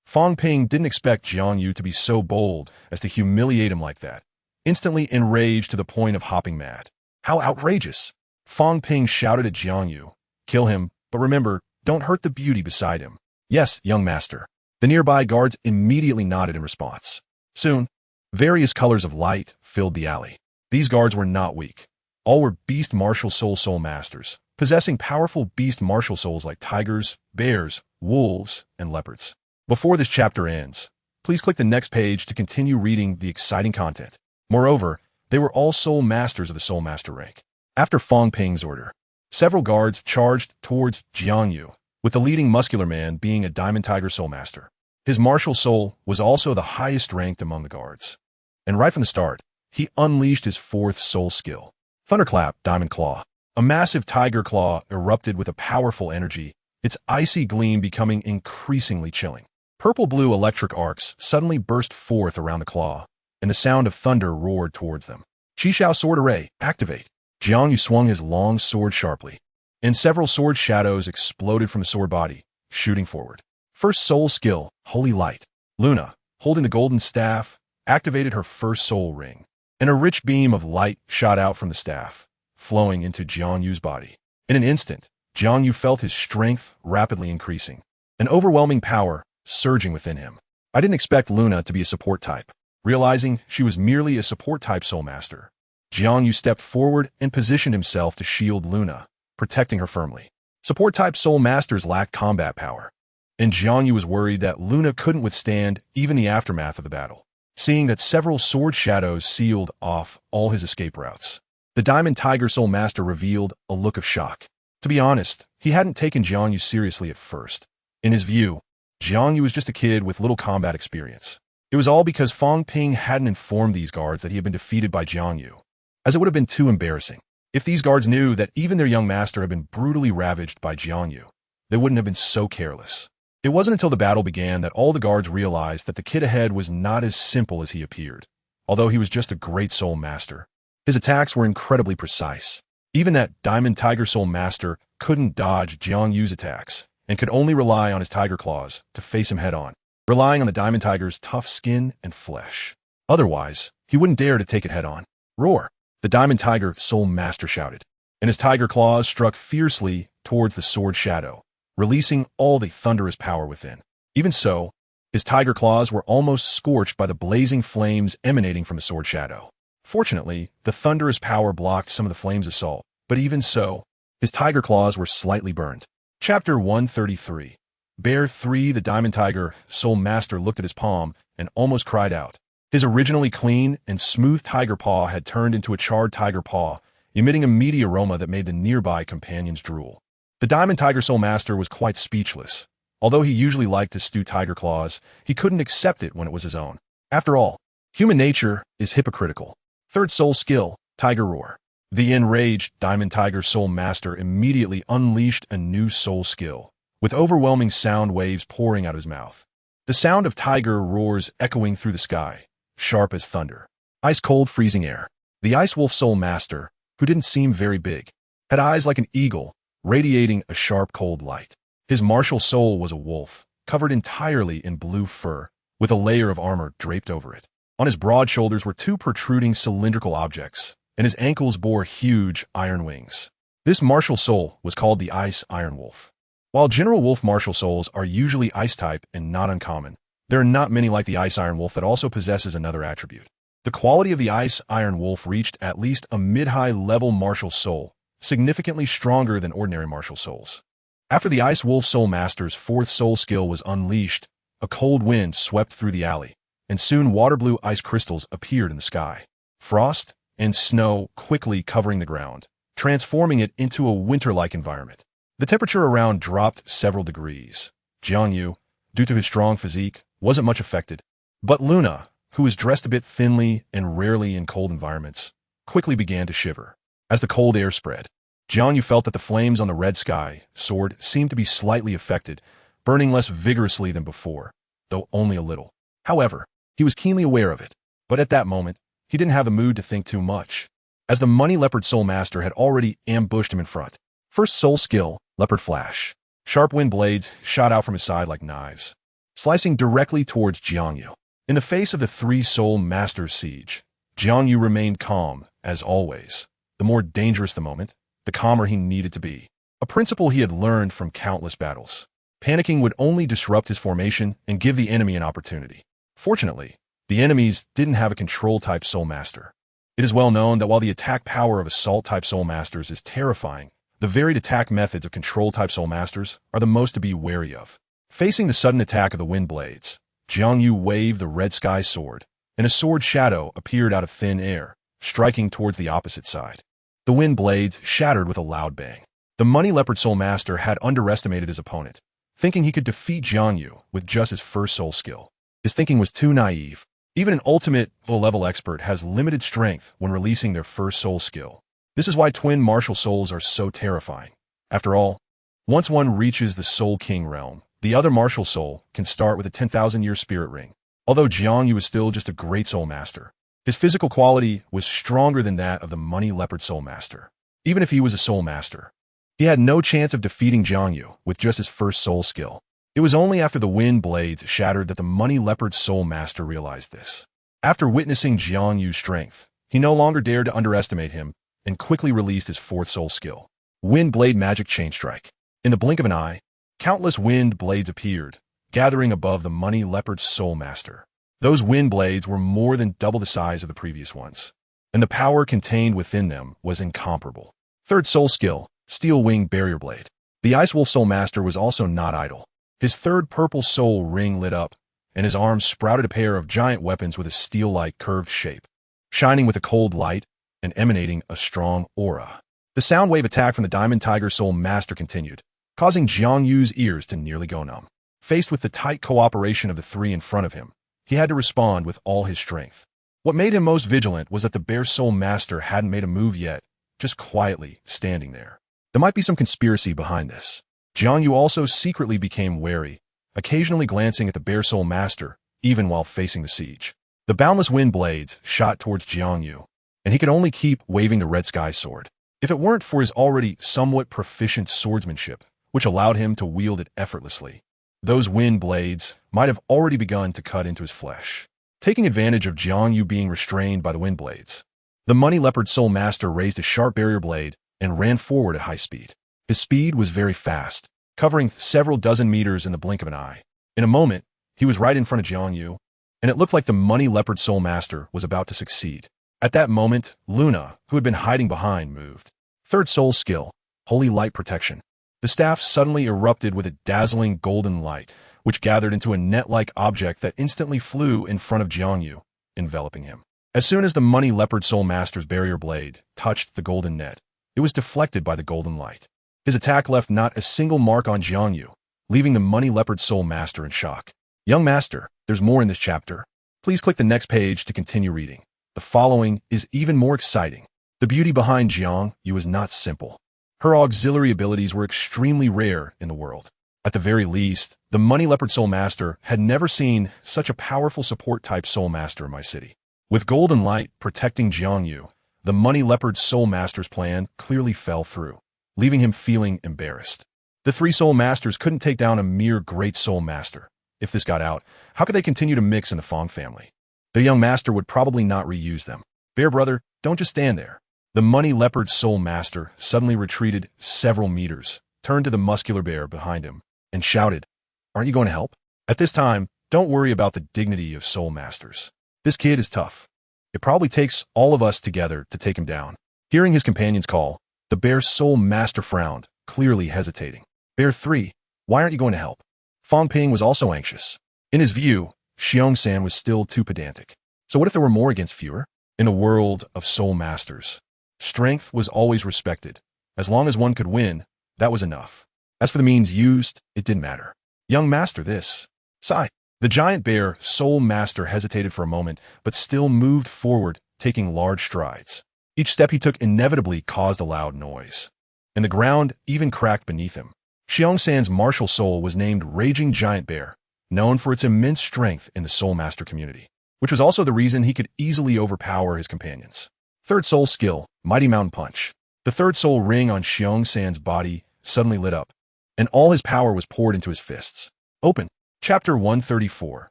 Fong Ping didn't expect JiangYu to be so bold as to humiliate him like that, instantly enraged to the point of hopping mad. How outrageous! Fong Ping shouted at JiangYu. Kill him, but remember, don't hurt the beauty beside him. Yes, young master. The nearby guards immediately nodded in response. Soon, various colors of light filled the alley. These guards were not weak. All were beast martial soul masters, possessing powerful beast martial souls like tigers, bears, wolves, and leopards. Before this chapter ends, please click the next page to continue reading the exciting content. Moreover, they were all soul masters of the soul master rank. After Fong Ping's order, several guards charged towards JiangYu, with the leading muscular man being a Diamond Tiger soul master. His martial soul was also the highest ranked among the guards. And right from the start, he unleashed his fourth soul skill, Thunderclap Diamond Claw. A massive tiger claw erupted with a powerful energy, its icy gleam becoming increasingly chilling. Purple-blue electric arcs suddenly burst forth around the claw, and the sound of thunder roared towards them. Chixiao Sword Array, activate. JiangYu swung his long sword sharply, and several sword shadows exploded from the sword body, shooting forward. First soul skill, Holy Light. Luna, holding the golden staff, activated her first soul ring, and a rich beam of light shot out from the staff, flowing into JiangYu's body. In an instant, JiangYu felt his strength rapidly increasing, an overwhelming power surging within him. I didn't expect Luna to be a support type. Realizing she was merely a support type soul master, JiangYu stepped forward and positioned himself to shield Luna, protecting her firmly. Support type soul masters lacked combat power, and JiangYu was worried that Luna couldn't withstand even the aftermath of the battle. Seeing that several sword shadows sealed off all his escape routes, the Diamond Tiger soul master revealed a look of shock. To be honest, he hadn't taken JiangYu seriously at first. In his view, JiangYu was just a kid with little combat experience. It was all because Fong Ping hadn't informed these guards that he had been defeated by JiangYu, as it would have been too embarrassing. If these guards knew that even their young master had been brutally ravaged by JiangYu, they wouldn't have been so careless. It wasn't until the battle began that all the guards realized that the kid ahead was not as simple as he appeared. Although he was just a great soul master, his attacks were incredibly precise. Even that Diamond Tiger soul master couldn't dodge JiangYu's attacks, and could only rely on his tiger claws to face him head-on, relying on the Diamond Tiger's tough skin and flesh. Otherwise, he wouldn't dare to take it head-on. Roar! The Diamond Tiger soul master shouted, and his tiger claws struck fiercely towards the sword shadow, releasing all the thunderous power within. Even so, his tiger claws were almost scorched by the blazing flames emanating from the sword shadow. Fortunately, the thunderous power blocked some of the flames' assault, but even so, his tiger claws were slightly burned. Chapter 133. Bear 3. The Diamond Tiger soul master looked at his palm and almost cried out. His originally clean and smooth tiger paw had turned into a charred tiger paw, emitting a meaty aroma that made the nearby companions drool. The Diamond Tiger soul master was quite speechless. Although he usually liked to stew tiger claws, he couldn't accept it when it was his own. After all, human nature is hypocritical. Third soul skill, Tiger Roar. The enraged Diamond Tiger soul master immediately unleashed a new soul skill, with overwhelming sound waves pouring out of his mouth. The sound of tiger roars echoing through the sky, sharp as thunder. Ice-cold freezing air. The Ice Wolf soul master, who didn't seem very big, had eyes like an eagle, radiating a sharp cold light. His martial soul was a wolf, covered entirely in blue fur, with a layer of armor draped over it. On his broad shoulders were two protruding cylindrical objects, and his ankles bore huge iron wings. This martial soul was called the Ice Iron Wolf. While general wolf martial souls are usually ice-type and not uncommon, there are not many like the Ice Iron Wolf that also possesses another attribute. The quality of the Ice Iron Wolf reached at least a mid-high level martial soul, significantly stronger than ordinary martial souls. After the Ice Wolf soul master's fourth soul skill was unleashed, a cold wind swept through the alley, and soon water-blue ice crystals appeared in the sky. Frost and snow quickly covering the ground, transforming it into a winter-like environment. The temperature around dropped several degrees. Jiang Yu, due to his strong physique, wasn't much affected. But Luna, who was dressed a bit thinly and rarely in cold environments, quickly began to shiver. As the cold air spread, Jiang Yu felt that the flames on the red sky sword seemed to be slightly affected, burning less vigorously than before, though only a little. However, he was keenly aware of it. But at that moment, he didn't have the mood to think too much, as the Money Leopard Soul Master had already ambushed him in front. First soul skill, Leopard Flash. Sharp wind blades shot out from his side like knives, slicing directly towards Jiang Yu. In the face of the three Soul Masters' siege, Jiang Yu remained calm, as always. The more dangerous the moment, the calmer he needed to be. A principle he had learned from countless battles. Panicking would only disrupt his formation and give the enemy an opportunity. Fortunately, the enemies didn't have a control-type Soul Master. It is well known that while the attack power of Assault-type Soul Masters is terrifying, the varied attack methods of Control-type Soul Masters are the most to be wary of. Facing the sudden attack of the Wind Blades, Jiang Yu waved the Red Sky Sword, and a sword shadow appeared out of thin air, striking towards the opposite side. The Wind Blades shattered with a loud bang. The Money Leopard Soul Master had underestimated his opponent, thinking he could defeat Jiang Yu with just his first soul skill. His thinking was too naive. Even an ultimate low-level expert has limited strength when releasing their first soul skill. This is why twin martial souls are so terrifying. After all, once one reaches the Soul King realm, the other martial soul can start with a 10,000-year spirit ring. Although Jiang Yu was still just a great soul master, his physical quality was stronger than that of the Money Leopard Soul Master. Even if he was a soul master, he had no chance of defeating Jiang Yu with just his first soul skill. It was only after the Wind Blades shattered that the Money Leopard Soul Master realized this. After witnessing Jiang Yu's strength, he no longer dared to underestimate him and quickly released his fourth soul skill, Wind Blade Magic Chain Strike. In the blink of an eye, countless wind blades appeared, gathering above the Money Leopard Soul Master. Those wind blades were more than double the size of the previous ones, and the power contained within them was incomparable. Third soul skill, Steel Wing Barrier Blade. The Ice Wolf Soul Master was also not idle. His third purple soul ring lit up, and his arms sprouted a pair of giant weapons with a steel-like curved shape, shining with a cold light and emanating a strong aura. The sound wave attack from the Diamond Tiger Soul Master continued, causing Jiang Yu's ears to nearly go numb. Faced with the tight cooperation of the three in front of him, he had to respond with all his strength. What made him most vigilant was that the Bear Soul Master hadn't made a move yet, just quietly standing there. There might be some conspiracy behind this. Jiang Yu also secretly became wary, occasionally glancing at the Bear Soul Master, even while facing the siege. The boundless wind blades shot towards Jiang Yu, and he could only keep waving the Red Sky Sword. If it weren't for his already somewhat proficient swordsmanship, which allowed him to wield it effortlessly, those wind blades might have already begun to cut into his flesh. Taking advantage of Jiang Yu being restrained by the wind blades, the Money Leopard Soul Master raised a sharp barrier blade and ran forward at high speed. His speed was very fast, covering several dozen meters in the blink of an eye. In a moment, he was right in front of Jiang Yu, and it looked like the Money Leopard Soul Master was about to succeed. At that moment, Luna, who had been hiding behind, moved. Third soul skill, Holy Light Protection. The staff suddenly erupted with a dazzling golden light, which gathered into a net-like object that instantly flew in front of Jiang Yu, enveloping him. As soon as the Money Leopard Soul Master's barrier blade touched the golden net, it was deflected by the golden light. His attack left not a single mark on Jiang Yu, leaving the Money Leopard Soul Master in shock. Young Master, there's more in this chapter. Please click the next page to continue reading. The following is even more exciting. The beauty behind Jiang Yu is not simple. Her auxiliary abilities were extremely rare in the world. At the very least, the Money Leopard Soul Master had never seen such a powerful support-type Soul Master in my city. With golden light protecting Jiang Yu, the Money Leopard Soul Master's plan clearly fell through, leaving him feeling embarrassed. The three Soul Masters couldn't take down a mere great Soul Master. If this got out, how could they continue to mix in the Fong family? The young master would probably not reuse them. Bear brother, don't just stand there. The Money Leopard Soul Master suddenly retreated several meters, turned to the muscular bear behind him, and shouted, "Aren't you going to help?" At this time, don't worry about the dignity of Soul Masters. This kid is tough. It probably takes all of us together to take him down. Hearing his companion's call, the Bear Soul Master frowned, clearly hesitating. Bear 3, why aren't you going to help? Fong Ping was also anxious. In his view, Xiong-san was still too pedantic. So what if there were more against fewer? In a world of Soul Masters, Strength was always respected. As long as one could win, that was enough. As for the means used, it didn't matter. Young master, this. Sigh. The giant bear soul master hesitated for a moment, but still moved forward, taking large strides. Each step he took inevitably caused a loud noise, and the ground even cracked beneath him. Xiongsan's martial soul was named Raging Giant Bear, known for its immense strength in the soul master community, which was also the reason he could easily overpower his companions. Third soul skill, Mighty Mountain Punch. The third soul ring on Xiongsan's body suddenly lit up, and all his power was poured into his fists. Open. Chapter 134.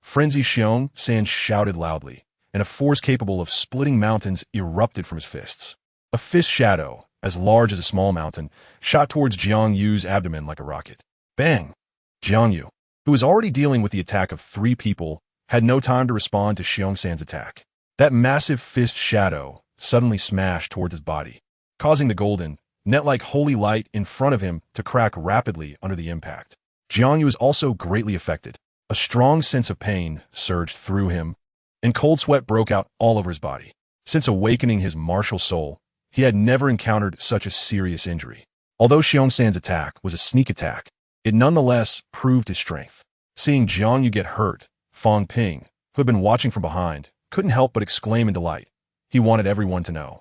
Frenzy. Xiongsan shouted loudly, and a force capable of splitting mountains erupted from his fists. A fist shadow, as large as a small mountain, shot towards Jiang Yu's abdomen like a rocket. Bang! Jiang Yu, who was already dealing with the attack of 3 people, had no time to respond to Xiongsan's attack. That massive fist shadow suddenly smashed towards his body, causing the golden, net-like holy light in front of him to crack rapidly under the impact. Jiang Yu was also greatly affected. A strong sense of pain surged through him, and cold sweat broke out all over his body. Since awakening his martial soul, he had never encountered such a serious injury. Although Xiongsan's attack was a sneak attack, it nonetheless proved his strength. Seeing Jiang Yu get hurt, Fong Ping, who had been watching from behind, couldn't help but exclaim in delight. He wanted everyone to know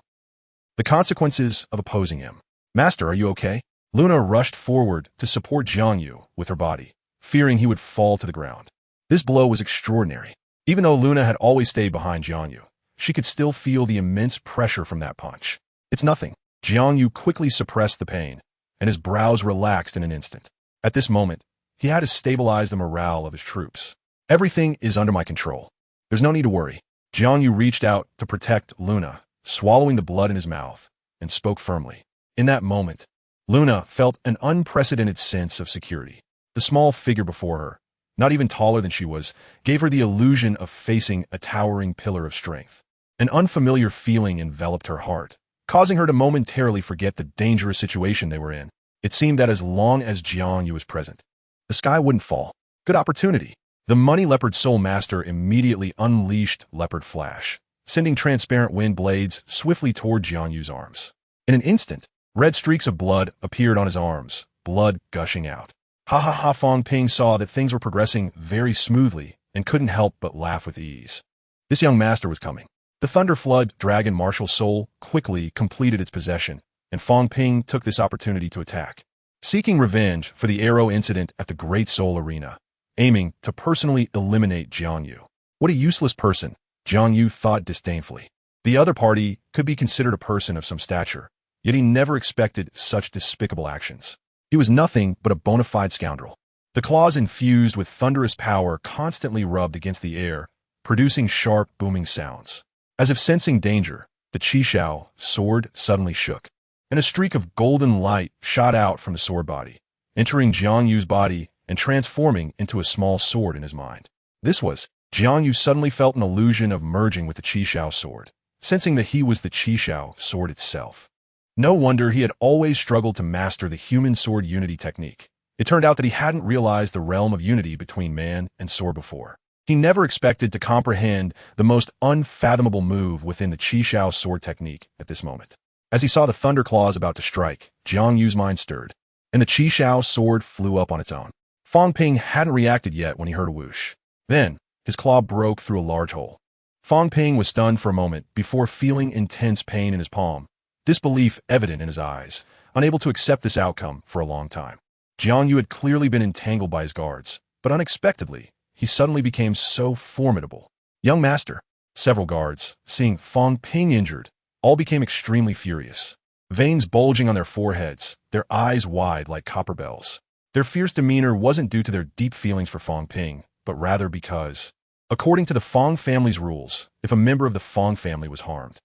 the consequences of opposing him. Master, are you okay? Luna rushed forward to support Jiang Yu with her body, fearing he would fall to the ground. This blow was extraordinary. Even though Luna had always stayed behind Jiang Yu, she could still feel the immense pressure from that punch. It's nothing. Jiang Yu quickly suppressed the pain, and his brows relaxed in an instant. At this moment, he had to stabilize the morale of his troops. Everything is under my control. There's no need to worry. Jiang Yu reached out to protect Luna, swallowing the blood in his mouth, and spoke firmly. In that moment, Luna felt an unprecedented sense of security. The small figure before her, not even taller than she was, gave her the illusion of facing a towering pillar of strength. An unfamiliar feeling enveloped her heart, causing her to momentarily forget the dangerous situation they were in. It seemed that as long as Jiang Yu was present, the sky wouldn't fall. Good opportunity. The Money Leopard Soul Master immediately unleashed Leopard Flash, sending transparent wind blades swiftly toward Jiang Yu's arms. In an instant, red streaks of blood appeared on his arms, blood gushing out. Ha ha ha! Fong Ping saw that things were progressing very smoothly and couldn't help but laugh with ease. This young master was coming. The Thunder Flood Dragon Martial Soul quickly completed its possession, and Fong Ping took this opportunity to attack, seeking revenge for the arrow incident at the Great Soul Arena, aiming to personally eliminate Jiang Yu. What a useless person, Jiang Yu thought disdainfully. The other party could be considered a person of some stature, yet he never expected such despicable actions. He was nothing but a bona fide scoundrel. The claws infused with thunderous power constantly rubbed against the air, producing sharp, booming sounds. As if sensing danger, the Chixiao Sword suddenly shook, and a streak of golden light shot out from the sword body, entering Jiang Yu's body and transforming into a small sword in his mind. Jiang Yu suddenly felt an illusion of merging with the Chixiao Sword, sensing that he was the Chixiao Sword itself. No wonder he had always struggled to master the human sword unity technique. It turned out that he hadn't realized the realm of unity between man and sword before. He never expected to comprehend the most unfathomable move within the Chixiao Sword technique at this moment. As he saw the thunder claws about to strike, Jiang Yu's mind stirred, and the Chixiao Sword flew up on its own. Fong Ping hadn't reacted yet when he heard a whoosh. Then, his claw broke through a large hole. Fong Ping was stunned for a moment before feeling intense pain in his palm, disbelief evident in his eyes, unable to accept this outcome for a long time. Jiang Yu had clearly been entangled by his guards, but unexpectedly, he suddenly became so formidable. Young master, several guards, seeing Fong Ping injured, all became extremely furious. Veins bulging on their foreheads, their eyes wide like copper bells. Their fierce demeanor wasn't due to their deep feelings for Fong Ping, but rather because, according to the Fong family's rules, if a member of the Fong family was harmed,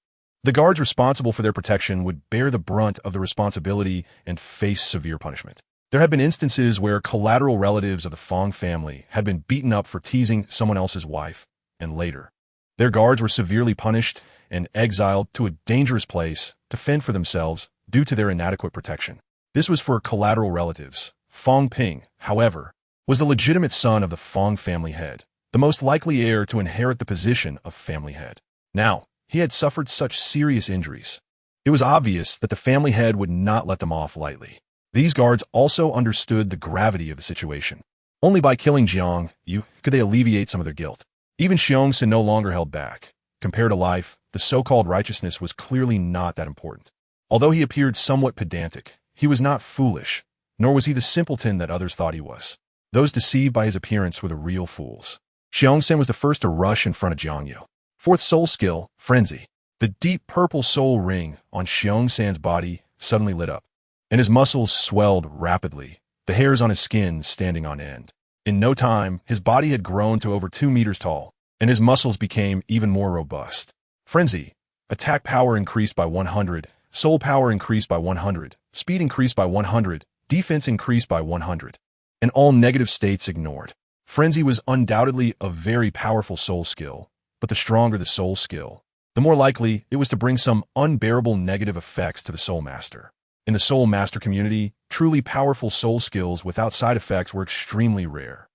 the guards responsible for their protection would bear the brunt of the responsibility and face severe punishment. There had been instances where collateral relatives of the Fong family had been beaten up for teasing someone else's wife, and later, their guards were severely punished and exiled to a dangerous place to fend for themselves due to their inadequate protection. This was for collateral relatives. Fong Ping, however, was the legitimate son of the Fong family head, the most likely heir to inherit the position of family head. Now, he had suffered such serious injuries. It was obvious that the family head would not let them off lightly. These guards also understood the gravity of the situation. Only by killing Jiang Yu could they alleviate some of their guilt. Even Xiongsan no longer held back. Compared to life, the so-called righteousness was clearly not that important. Although he appeared somewhat pedantic, he was not foolish, nor was he the simpleton that others thought he was. Those deceived by his appearance were the real fools. Xiongsan was the first to rush in front of Jiang Yu. Fourth soul skill, Frenzy. The deep purple soul ring on Xiongsan's body suddenly lit up, and his muscles swelled rapidly, the hairs on his skin standing on end. In no time, his body had grown to over 2 meters tall, and his muscles became even more robust. Frenzy. Attack power increased by 100, soul power increased by 100, speed increased by 100, defense increased by 100, and all negative states ignored. Frenzy was undoubtedly a very powerful soul skill, but the stronger the soul skill, the more likely it was to bring some unbearable negative effects to the Soul Master. In the Soul Master community, truly powerful soul skills without side effects were extremely rare.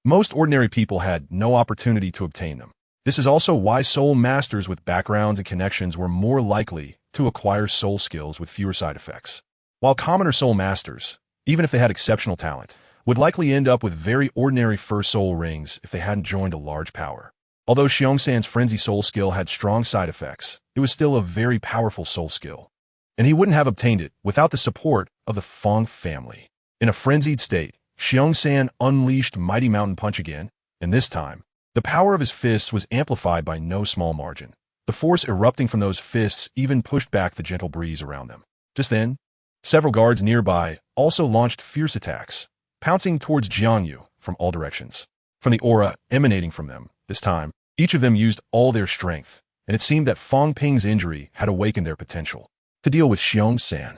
Most ordinary people had no opportunity to obtain them. This is also why Soul Masters with backgrounds and connections were more likely to acquire soul skills with fewer side effects. While commoner Soul Masters, even if they had exceptional talent, would likely end up with very ordinary first soul rings if they hadn't joined a large power. Although Xiongsan's Frenzy soul skill had strong side effects, it was still a very powerful soul skill, and he wouldn't have obtained it without the support of the Feng family. In a frenzied state, Xiongsan unleashed Mighty Mountain Punch again, and this time, the power of his fists was amplified by no small margin. The force erupting from those fists even pushed back the gentle breeze around them. Just then, several guards nearby also launched fierce attacks, pouncing towards Jiang Yu from all directions. From the aura emanating from them, this time, each of them used all their strength, and it seemed that Feng Ping's injury had awakened their potential. To deal with Xiongsan,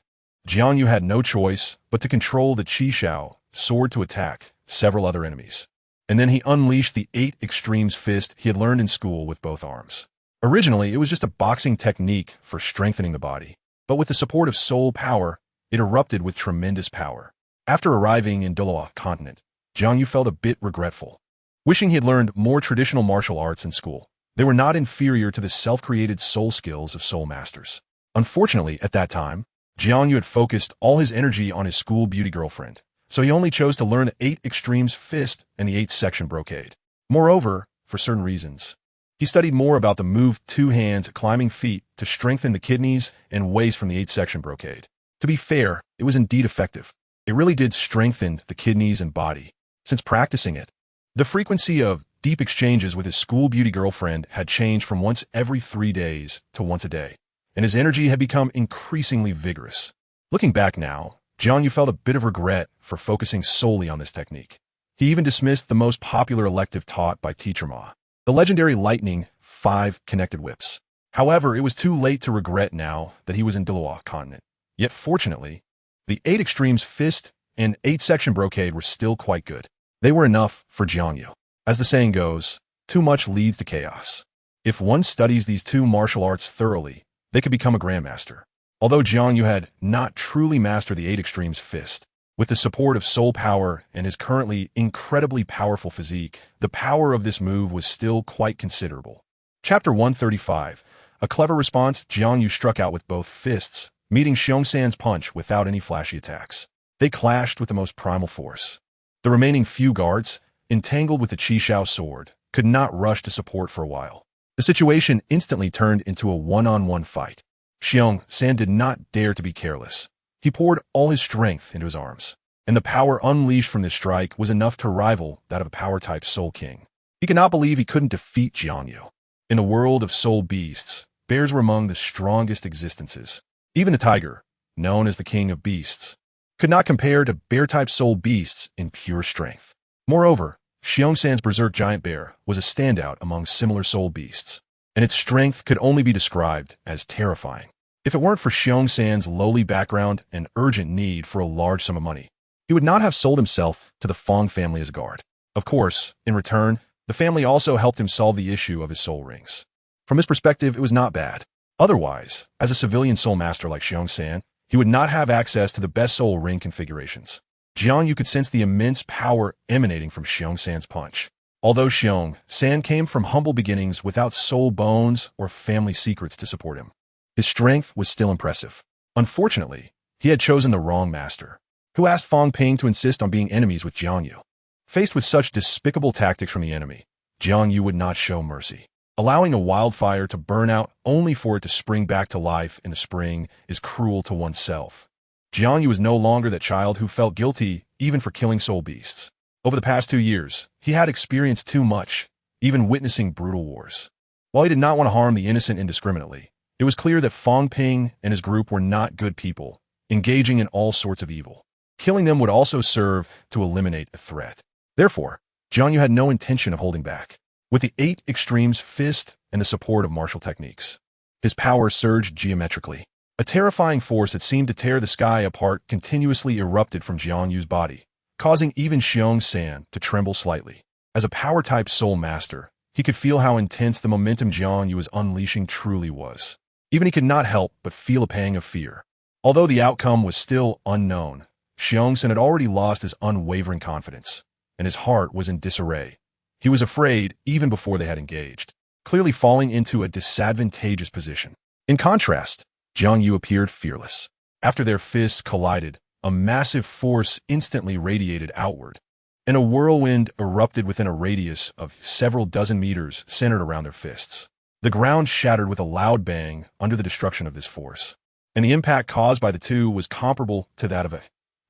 Jiang Yu had no choice but to control the Chixiao Sword to attack several other enemies. And then he unleashed the 8 extremes fist he had learned in school with both arms. Originally, it was just a boxing technique for strengthening the body, but with the support of soul power, it erupted with tremendous power. After arriving in Douluo Continent, Jiang Yu felt a bit regretful, wishing he had learned more traditional martial arts in school. They were not inferior to the self-created soul skills of soul masters. Unfortunately, at that time, Jiang Yu had focused all his energy on his school beauty girlfriend, so he only chose to learn the 8 extremes fist and the 8 section brocade. Moreover, for certain reasons, he studied more about the move 2 hands climbing feet to strengthen the kidneys and waist from the 8 section brocade. To be fair, it was indeed effective. It really did strengthen the kidneys and body. Since practicing it, the frequency of deep exchanges with his school beauty girlfriend had changed from once every 3 days to once a day, and his energy had become increasingly vigorous. Looking back now, Jiang Yu felt a bit of regret for focusing solely on this technique. He even dismissed the most popular elective taught by Teacher Ma, the legendary Lightning 5 connected whips. However, it was too late to regret now that he was in Douluo Continent. Yet fortunately, the 8 extremes fist and 8 section brocade were still quite good. They were enough for Jiang Yu. As the saying goes, too much leads to chaos. If one studies these 2 martial arts thoroughly, they could become a grandmaster. Although Jiang Yu had not truly mastered the 8 extremes fist, with the support of soul power and his currently incredibly powerful physique, the power of this move was still quite considerable. Chapter 135. A clever response, Jiang Yu struck out with both fists, meeting Xiongsan's punch without any flashy attacks. They clashed with the most primal force. The remaining few guards, entangled with the Chixiao Sword, could not rush to support for a while. The situation instantly turned into a one-on-one fight. Xiongsan did not dare to be careless. He poured all his strength into his arms, and the power unleashed from this strike was enough to rival that of a power-type Soul King. He could not believe he couldn't defeat Jiang Yu. In the world of soul beasts, bears were among the strongest existences. Even the tiger, known as the king of beasts, could not compare to bear-type soul beasts in pure strength. Moreover, Xiongsan's berserk giant bear was a standout among similar soul beasts, and its strength could only be described as terrifying. If it weren't for Xiongsan's lowly background and urgent need for a large sum of money, he would not have sold himself to the Feng family as a guard. Of course, in return, the family also helped him solve the issue of his soul rings. From his perspective, it was not bad. Otherwise, as a civilian soul master like Xiongsan, he would not have access to the best soul ring configurations. Jiang Yu could sense the immense power emanating from Xiongsan's punch. Although Xiongsan came from humble beginnings without soul bones or family secrets to support him, His strength was still impressive. Unfortunately, he had chosen the wrong master, who asked Fang Ping to insist on being enemies with Jiang Yu. Faced with such despicable tactics from the enemy, Jiang Yu would not show mercy. Allowing a wildfire to burn out only for it to spring back to life in the spring is cruel to oneself. Jiang Yu was no longer that child who felt guilty even for killing soul beasts. Over the past 2 years, he had experienced too much, even witnessing brutal wars. While he did not want to harm the innocent indiscriminately, it was clear that Fang Ping and his group were not good people, engaging in all sorts of evil. Killing them would also serve to eliminate a threat. Therefore, Jiang Yu had no intention of holding back. With the 8 extremes fist and the support of martial techniques, his power surged geometrically. A terrifying force that seemed to tear the sky apart continuously erupted from Jiang Yu's body, causing even Xiong San to tremble slightly. As a power-type soul master, he could feel how intense the momentum Jiang Yu was unleashing truly was. Even he could not help but feel a pang of fear. Although the outcome was still unknown, Xiong San had already lost his unwavering confidence, and his heart was in disarray. He was afraid even before they had engaged, clearly falling into a disadvantageous position. In contrast, Jiang Yu appeared fearless. After their fists collided, a massive force instantly radiated outward, and a whirlwind erupted within a radius of several dozen meters centered around their fists. The ground shattered with a loud bang under the destruction of this force, and the impact caused by the two was comparable to that of a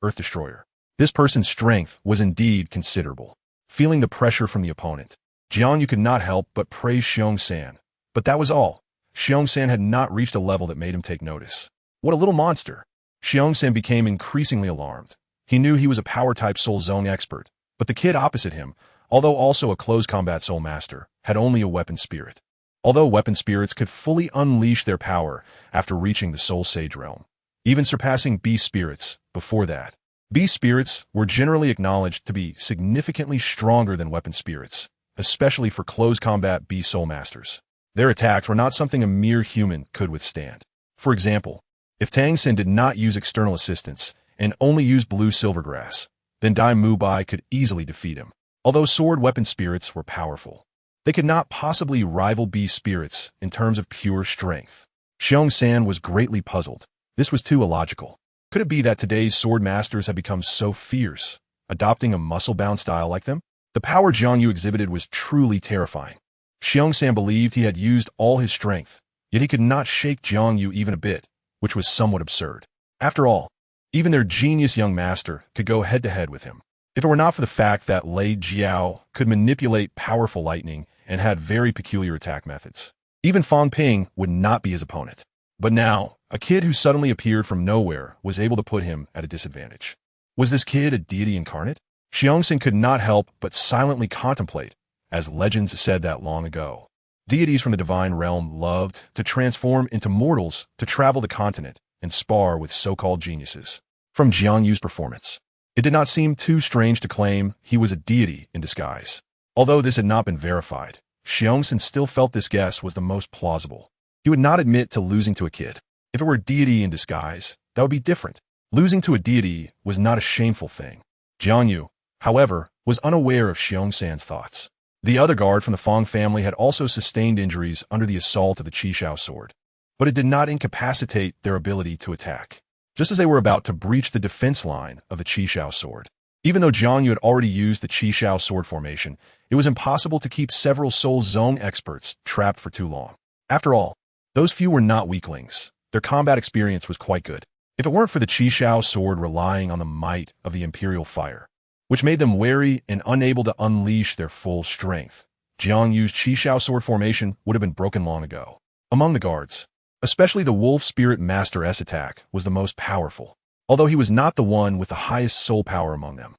Earth Destroyer. This person's strength was indeed considerable. Feeling the pressure from the opponent, Jiang Yu could not help but praise Xiong San. But that was all. Xiong San had not reached a level that made him take notice. What a little monster! Xiong San became increasingly alarmed. He knew he was a power-type soul zone expert, but the kid opposite him, although also a close combat soul master, had only a weapon spirit. Although weapon spirits could fully unleash their power after reaching the soul sage realm, even surpassing beast spirits before that. Beast spirits were generally acknowledged to be significantly stronger than weapon spirits, especially for close combat beast soul masters. Their attacks were not something a mere human could withstand. For example, if Tang Xin did not use external assistance and only used blue silvergrass, then Dai Mubai could easily defeat him. Although sword weapon spirits were powerful, they could not possibly rival beast spirits in terms of pure strength. Xiong San was greatly puzzled. This was too illogical. Could it be that today's sword masters have become so fierce, adopting a muscle-bound style like them? The power Jiang Yu exhibited was truly terrifying. Xiong San believed he had used all his strength, yet he could not shake Jiang Yu even a bit, which was somewhat absurd. After all, even their genius young master could go head-to-head with him. If it were not for the fact that Lei Jiao could manipulate powerful lightning and had very peculiar attack methods, even Fang Ping would not be his opponent. But now, a kid who suddenly appeared from nowhere was able to put him at a disadvantage. Was this kid a deity incarnate? Xiong San could not help but silently contemplate, as legends said that long ago. Deities from the divine realm loved to transform into mortals to travel the continent and spar with so-called geniuses. From Jiang Yu's performance, it did not seem too strange to claim he was a deity in disguise. Although this had not been verified, Xiong San still felt this guess was the most plausible. He would not admit to losing to a kid. If it were a deity in disguise, that would be different. Losing to a deity was not a shameful thing. Jiang Yu, however, was unaware of Xiong San's thoughts. The other guard from the Fang family had also sustained injuries under the assault of the Chixiao Sword, but it did not incapacitate their ability to attack. Just as they were about to breach the defense line of the Chixiao Sword, even though Jiang Yu had already used the Chixiao Sword formation, it was impossible to keep several Soul Zone experts trapped for too long. After all, those few were not weaklings. Their combat experience was quite good. If it weren't for the Chixiao Sword relying on the might of the Imperial Fire, which made them wary and unable to unleash their full strength, Jiang Yu's Chixiao Sword formation would have been broken long ago. Among the guards, especially the Wolf Spirit Master S attack was the most powerful, although he was not the one with the highest soul power among them.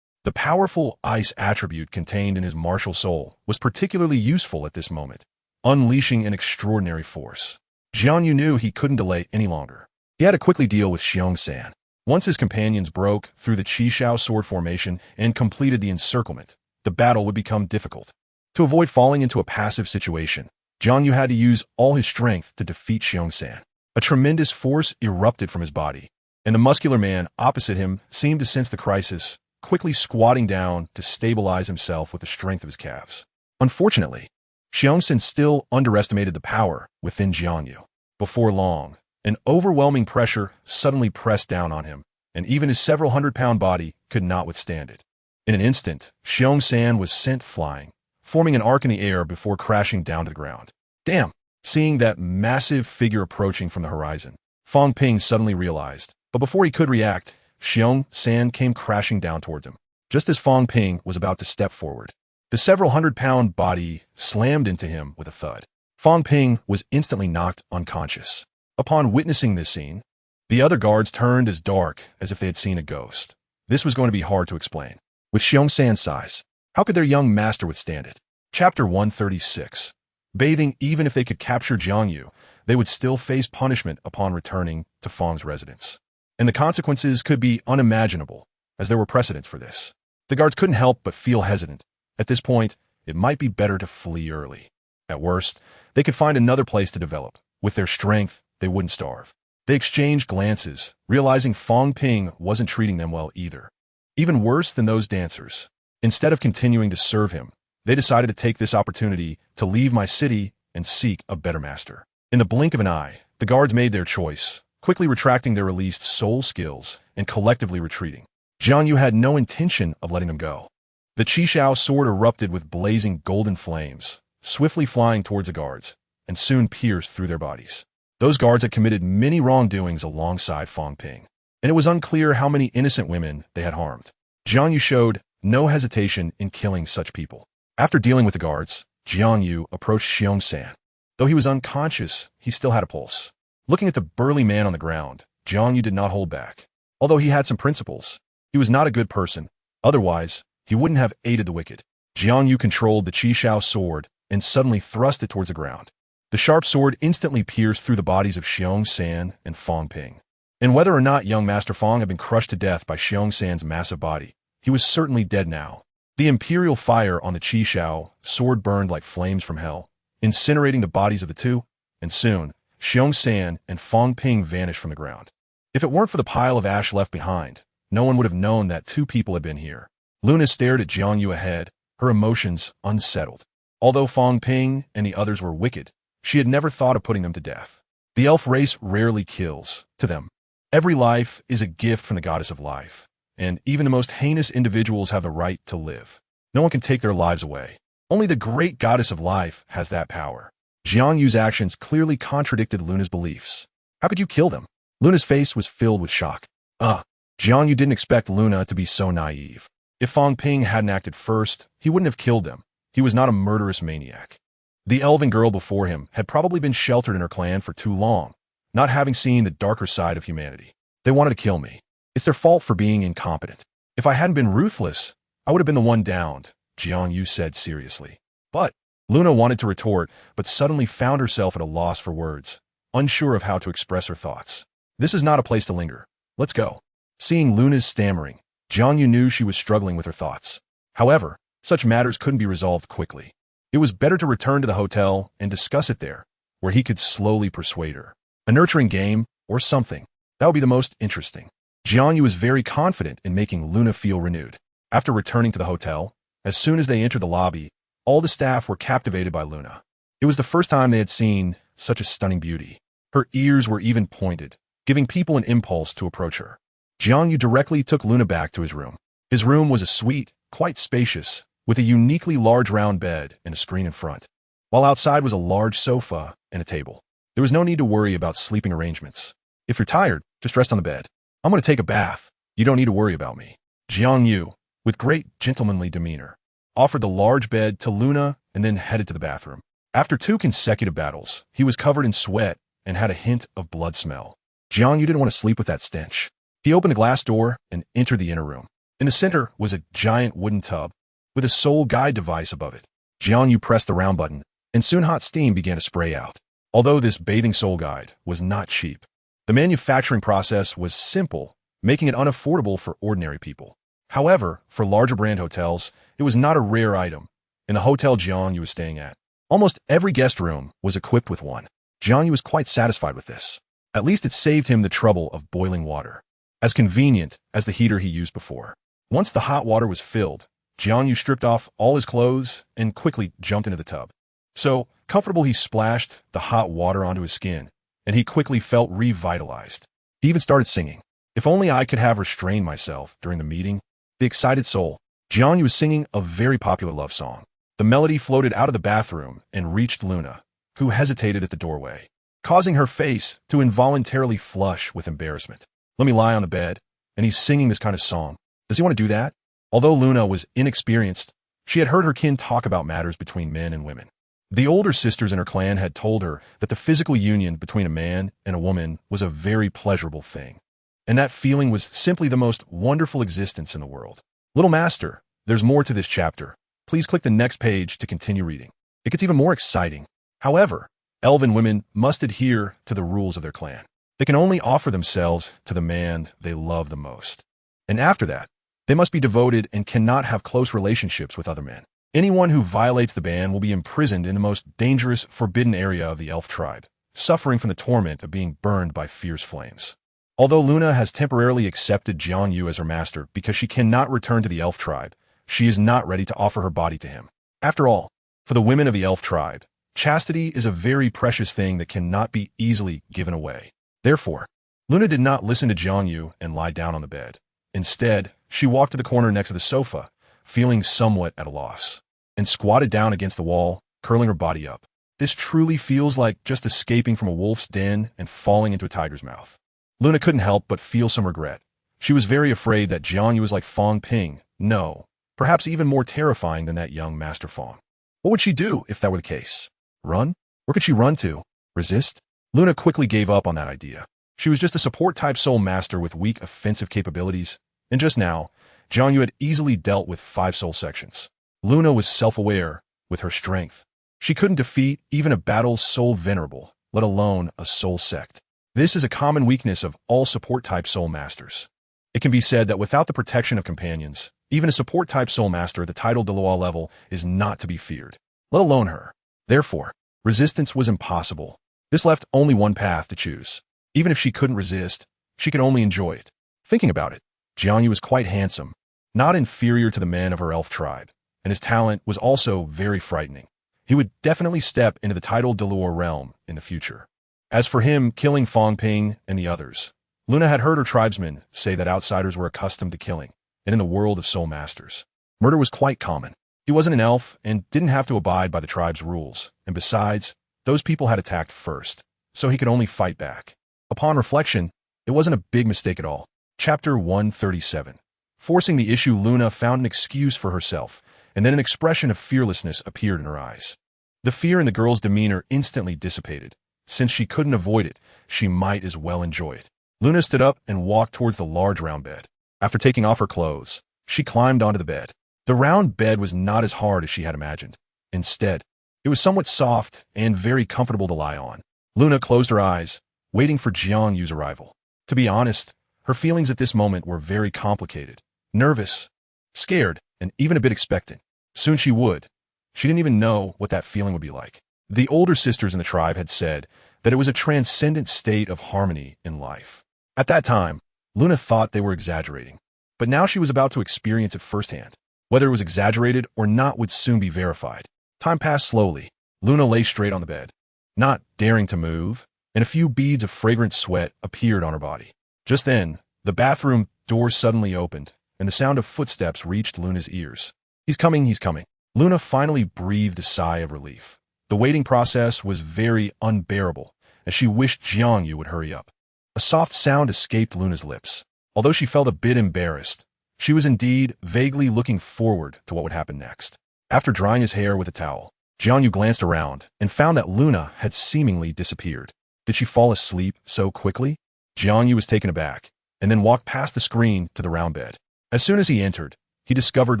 The powerful ice attribute contained in his martial soul was particularly useful at this moment, unleashing an extraordinary force. Jiang Yu knew he couldn't delay any longer. He had to quickly deal with Xiong San. Once his companions broke through the Chixiao Sword formation and completed the encirclement, the battle would become difficult. To avoid falling into a passive situation, Jiang Yu had to use all his strength to defeat Xiong San. A tremendous force erupted from his body, and the muscular man opposite him seemed to sense the crisis, quickly squatting down to stabilize himself with the strength of his calves. Unfortunately, Xiong San still underestimated the power within Jiang Yu. Before long, an overwhelming pressure suddenly pressed down on him, and even his several hundred-pound body could not withstand it. In an instant, Xiong was sent flying, forming an arc in the air before crashing down to the ground. Damn! Seeing that massive figure approaching from the horizon, Fong Ping suddenly realized, but before he could react, Xiong came crashing down towards him. Just as Fong Ping was about to step forward, the several hundred-pound body slammed into him with a thud. Fong Ping was instantly knocked unconscious. Upon witnessing this scene, the other guards turned as dark as if they had seen a ghost. This was going to be hard to explain. With Xiong size, how could their young master withstand it? Chapter 136. Bathing. Even if they could capture Jiang Yu, they would still face punishment upon returning to Fong's residence. And the consequences could be unimaginable, as there were precedents for this. The guards couldn't help but feel hesitant. At this point, it might be better to flee early. At worst, they could find another place to develop. With their strength, they wouldn't starve. They exchanged glances, realizing Fong Ping wasn't treating them well either. Even worse than those dancers. Instead of continuing to serve him, they decided to take this opportunity to leave my city and seek a better master. In the blink of an eye, the guards made their choice, quickly retracting their released soul skills and collectively retreating. Jiang Yu had no intention of letting them go. The Chixiao Sword erupted with blazing golden flames, swiftly flying towards the guards, and soon pierced through their bodies. Those guards had committed many wrongdoings alongside Fong Ping, and it was unclear how many innocent women they had harmed. Jiang Yu showed no hesitation in killing such people. After dealing with the guards, Jiang Yu approached Xiong. Though he was unconscious, he still had a pulse. Looking at the burly man on the ground, Jiang Yu did not hold back. Although he had some principles, he was not a good person. Otherwise, he wouldn't have aided the wicked. Jiang Yu controlled the Chixiao Sword and suddenly thrust it towards the ground. The sharp sword instantly pierced through the bodies of Xiong and Fong Ping. And whether or not young Master Fong had been crushed to death by Xiong's massive body, he was certainly dead now. The imperial fire on the Chixiao Sword burned like flames from hell, incinerating the bodies of the two, and soon, Xiong and Fong Ping vanished from the ground. If it weren't for the pile of ash left behind, no one would have known that two people had been here. Luna stared at Jiang Yu ahead, her emotions unsettled. Although Fong Ping and the others were wicked, she had never thought of putting them to death. The elf race rarely kills. To them, every life is a gift from the goddess of life, and even the most heinous individuals have the right to live. No one can take their lives away. Only the great goddess of life has that power. Jiang Yu's actions clearly contradicted Luna's beliefs. How could you kill them? Luna's face was filled with shock. Jiang Yu didn't expect Luna to be so naive. If Fong Ping hadn't acted first, he wouldn't have killed them. He was not a murderous maniac. The elven girl before him had probably been sheltered in her clan for too long, not having seen the darker side of humanity. They wanted to kill me. It's their fault for being incompetent. If I hadn't been ruthless, I would have been the one downed, Jiang Yu said seriously. But Luna wanted to retort, but suddenly found herself at a loss for words, unsure of how to express her thoughts. This is not a place to linger. Let's go. Seeing Luna's stammering, Jiang Yu knew she was struggling with her thoughts. However, such matters couldn't be resolved quickly. It was better to return to the hotel and discuss it there, where he could slowly persuade her. A nurturing game, or something. That would be the most interesting. Jiang Yu was very confident in making Luna feel renewed. After returning to the hotel, as soon as they entered the lobby, all the staff were captivated by Luna. It was the first time they had seen such a stunning beauty. Her ears were even pointed, giving people an impulse to approach her. Jiang Yu directly took Luna back to his room. His room was a suite, quite spacious, with a uniquely large round bed and a screen in front, while outside was a large sofa and a table. There was no need to worry about sleeping arrangements. If you're tired, just rest on the bed. I'm going to take a bath. You don't need to worry about me. Jiang Yu, with great gentlemanly demeanor, offered the large bed to Luna and then headed to the bathroom. After 2 consecutive battles, he was covered in sweat and had a hint of blood smell. Jiang Yu didn't want to sleep with that stench. He opened the glass door and entered the inner room. In the center was a giant wooden tub with a soul guide device above it. Jiang Yu pressed the round button, and soon hot steam began to spray out. Although this bathing soul guide was not cheap, the manufacturing process was simple, making it unaffordable for ordinary people. However, for larger brand hotels, it was not a rare item. In the hotel Jiang Yu was staying at, almost every guest room was equipped with one. Jiang Yu was quite satisfied with this. At least it saved him the trouble of boiling water, as convenient as the heater he used before. Once the hot water was filled, Jiang Yu stripped off all his clothes and quickly jumped into the tub. So comfortable he splashed the hot water onto his skin, and he quickly felt revitalized. He even started singing. If only I could have restrained myself during the meeting. The excited soul. JiangYu was singing a very popular love song. The melody floated out of the bathroom and reached Luna, who hesitated at the doorway, causing her face to involuntarily flush with embarrassment. Let me lie on the bed, and he's singing this kind of song. Does he want to do that? Although Luna was inexperienced, she had heard her kin talk about matters between men and women. The older sisters in her clan had told her that the physical union between a man and a woman was a very pleasurable thing, and that feeling was simply the most wonderful existence in the world. Little Master, there's more to this chapter. Please click the next page to continue reading. It gets even more exciting. However, elven women must adhere to the rules of their clan. They can only offer themselves to the man they love the most. And after that, they must be devoted and cannot have close relationships with other men. Anyone who violates the ban will be imprisoned in the most dangerous, forbidden area of the elf tribe, suffering from the torment of being burned by fierce flames. Although Luna has temporarily accepted Jiang Yu as her master because she cannot return to the elf tribe, she is not ready to offer her body to him. After all, for the women of the elf tribe, chastity is a very precious thing that cannot be easily given away. Therefore, Luna did not listen to Jiang Yu and lie down on the bed. Instead, she walked to the corner next to the sofa, feeling somewhat at a loss, and squatted down against the wall, curling her body up. This truly feels like just escaping from a wolf's den and falling into a tiger's mouth. Luna couldn't help but feel some regret. She was very afraid that Jiang Yu was like Fong Ping, no, perhaps even more terrifying than that young Master Fong. What would she do if that were the case? Run? Where could she run to? Resist? Luna quickly gave up on that idea. She was just a support-type soul master with weak offensive capabilities, and just now, Jiang Yu had easily dealt with 5 soul sections. Luna was self-aware with her strength. She couldn't defeat even a battle soul venerable, let alone a soul sect. This is a common weakness of all support-type soul masters. It can be said that without the protection of companions, even a support-type soul master at the title Douluo level is not to be feared, let alone her. Therefore, resistance was impossible. This left only one path to choose. Even if she couldn't resist, she could only enjoy it. Thinking about it, Jiang Yu was quite handsome, not inferior to the men of her elf tribe, and his talent was also very frightening. He would definitely step into the title Dalu realm in the future. As for him killing Fong Ping and the others, Luna had heard her tribesmen say that outsiders were accustomed to killing, and in the world of soul masters, murder was quite common. He wasn't an elf and didn't have to abide by the tribe's rules, and besides, those people had attacked first, so he could only fight back. Upon reflection, it wasn't a big mistake at all. Chapter 137. Forcing the issue, Luna found an excuse for herself, and then an expression of fearlessness appeared in her eyes. The fear in the girl's demeanor instantly dissipated. Since she couldn't avoid it, she might as well enjoy it. Luna stood up and walked towards the large round bed. After taking off her clothes, she climbed onto the bed. The round bed was not as hard as she had imagined. Instead, it was somewhat soft and very comfortable to lie on. Luna closed her eyes, waiting for Jiang Yu's arrival. To be honest, her feelings at this moment were very complicated. Nervous, scared, and even a bit expectant. Soon she would. She didn't even know what that feeling would be like. The older sisters in the tribe had said that it was a transcendent state of harmony in life. At that time, Luna thought they were exaggerating, but now she was about to experience it firsthand. Whether it was exaggerated or not would soon be verified. Time passed slowly. Luna lay straight on the bed, not daring to move, and a few beads of fragrant sweat appeared on her body. Just then, the bathroom door suddenly opened, and the sound of footsteps reached Luna's ears. He's coming, he's coming. Luna finally breathed a sigh of relief. The waiting process was very unbearable, as she wished Jiang Yu would hurry up. A soft sound escaped Luna's lips. Although she felt a bit embarrassed, she was indeed vaguely looking forward to what would happen next. After drying his hair with a towel, Jiang Yu glanced around and found that Luna had seemingly disappeared. Did she fall asleep so quickly? Jiang Yu was taken aback, and then walked past the screen to the round bed. As soon as he entered, he discovered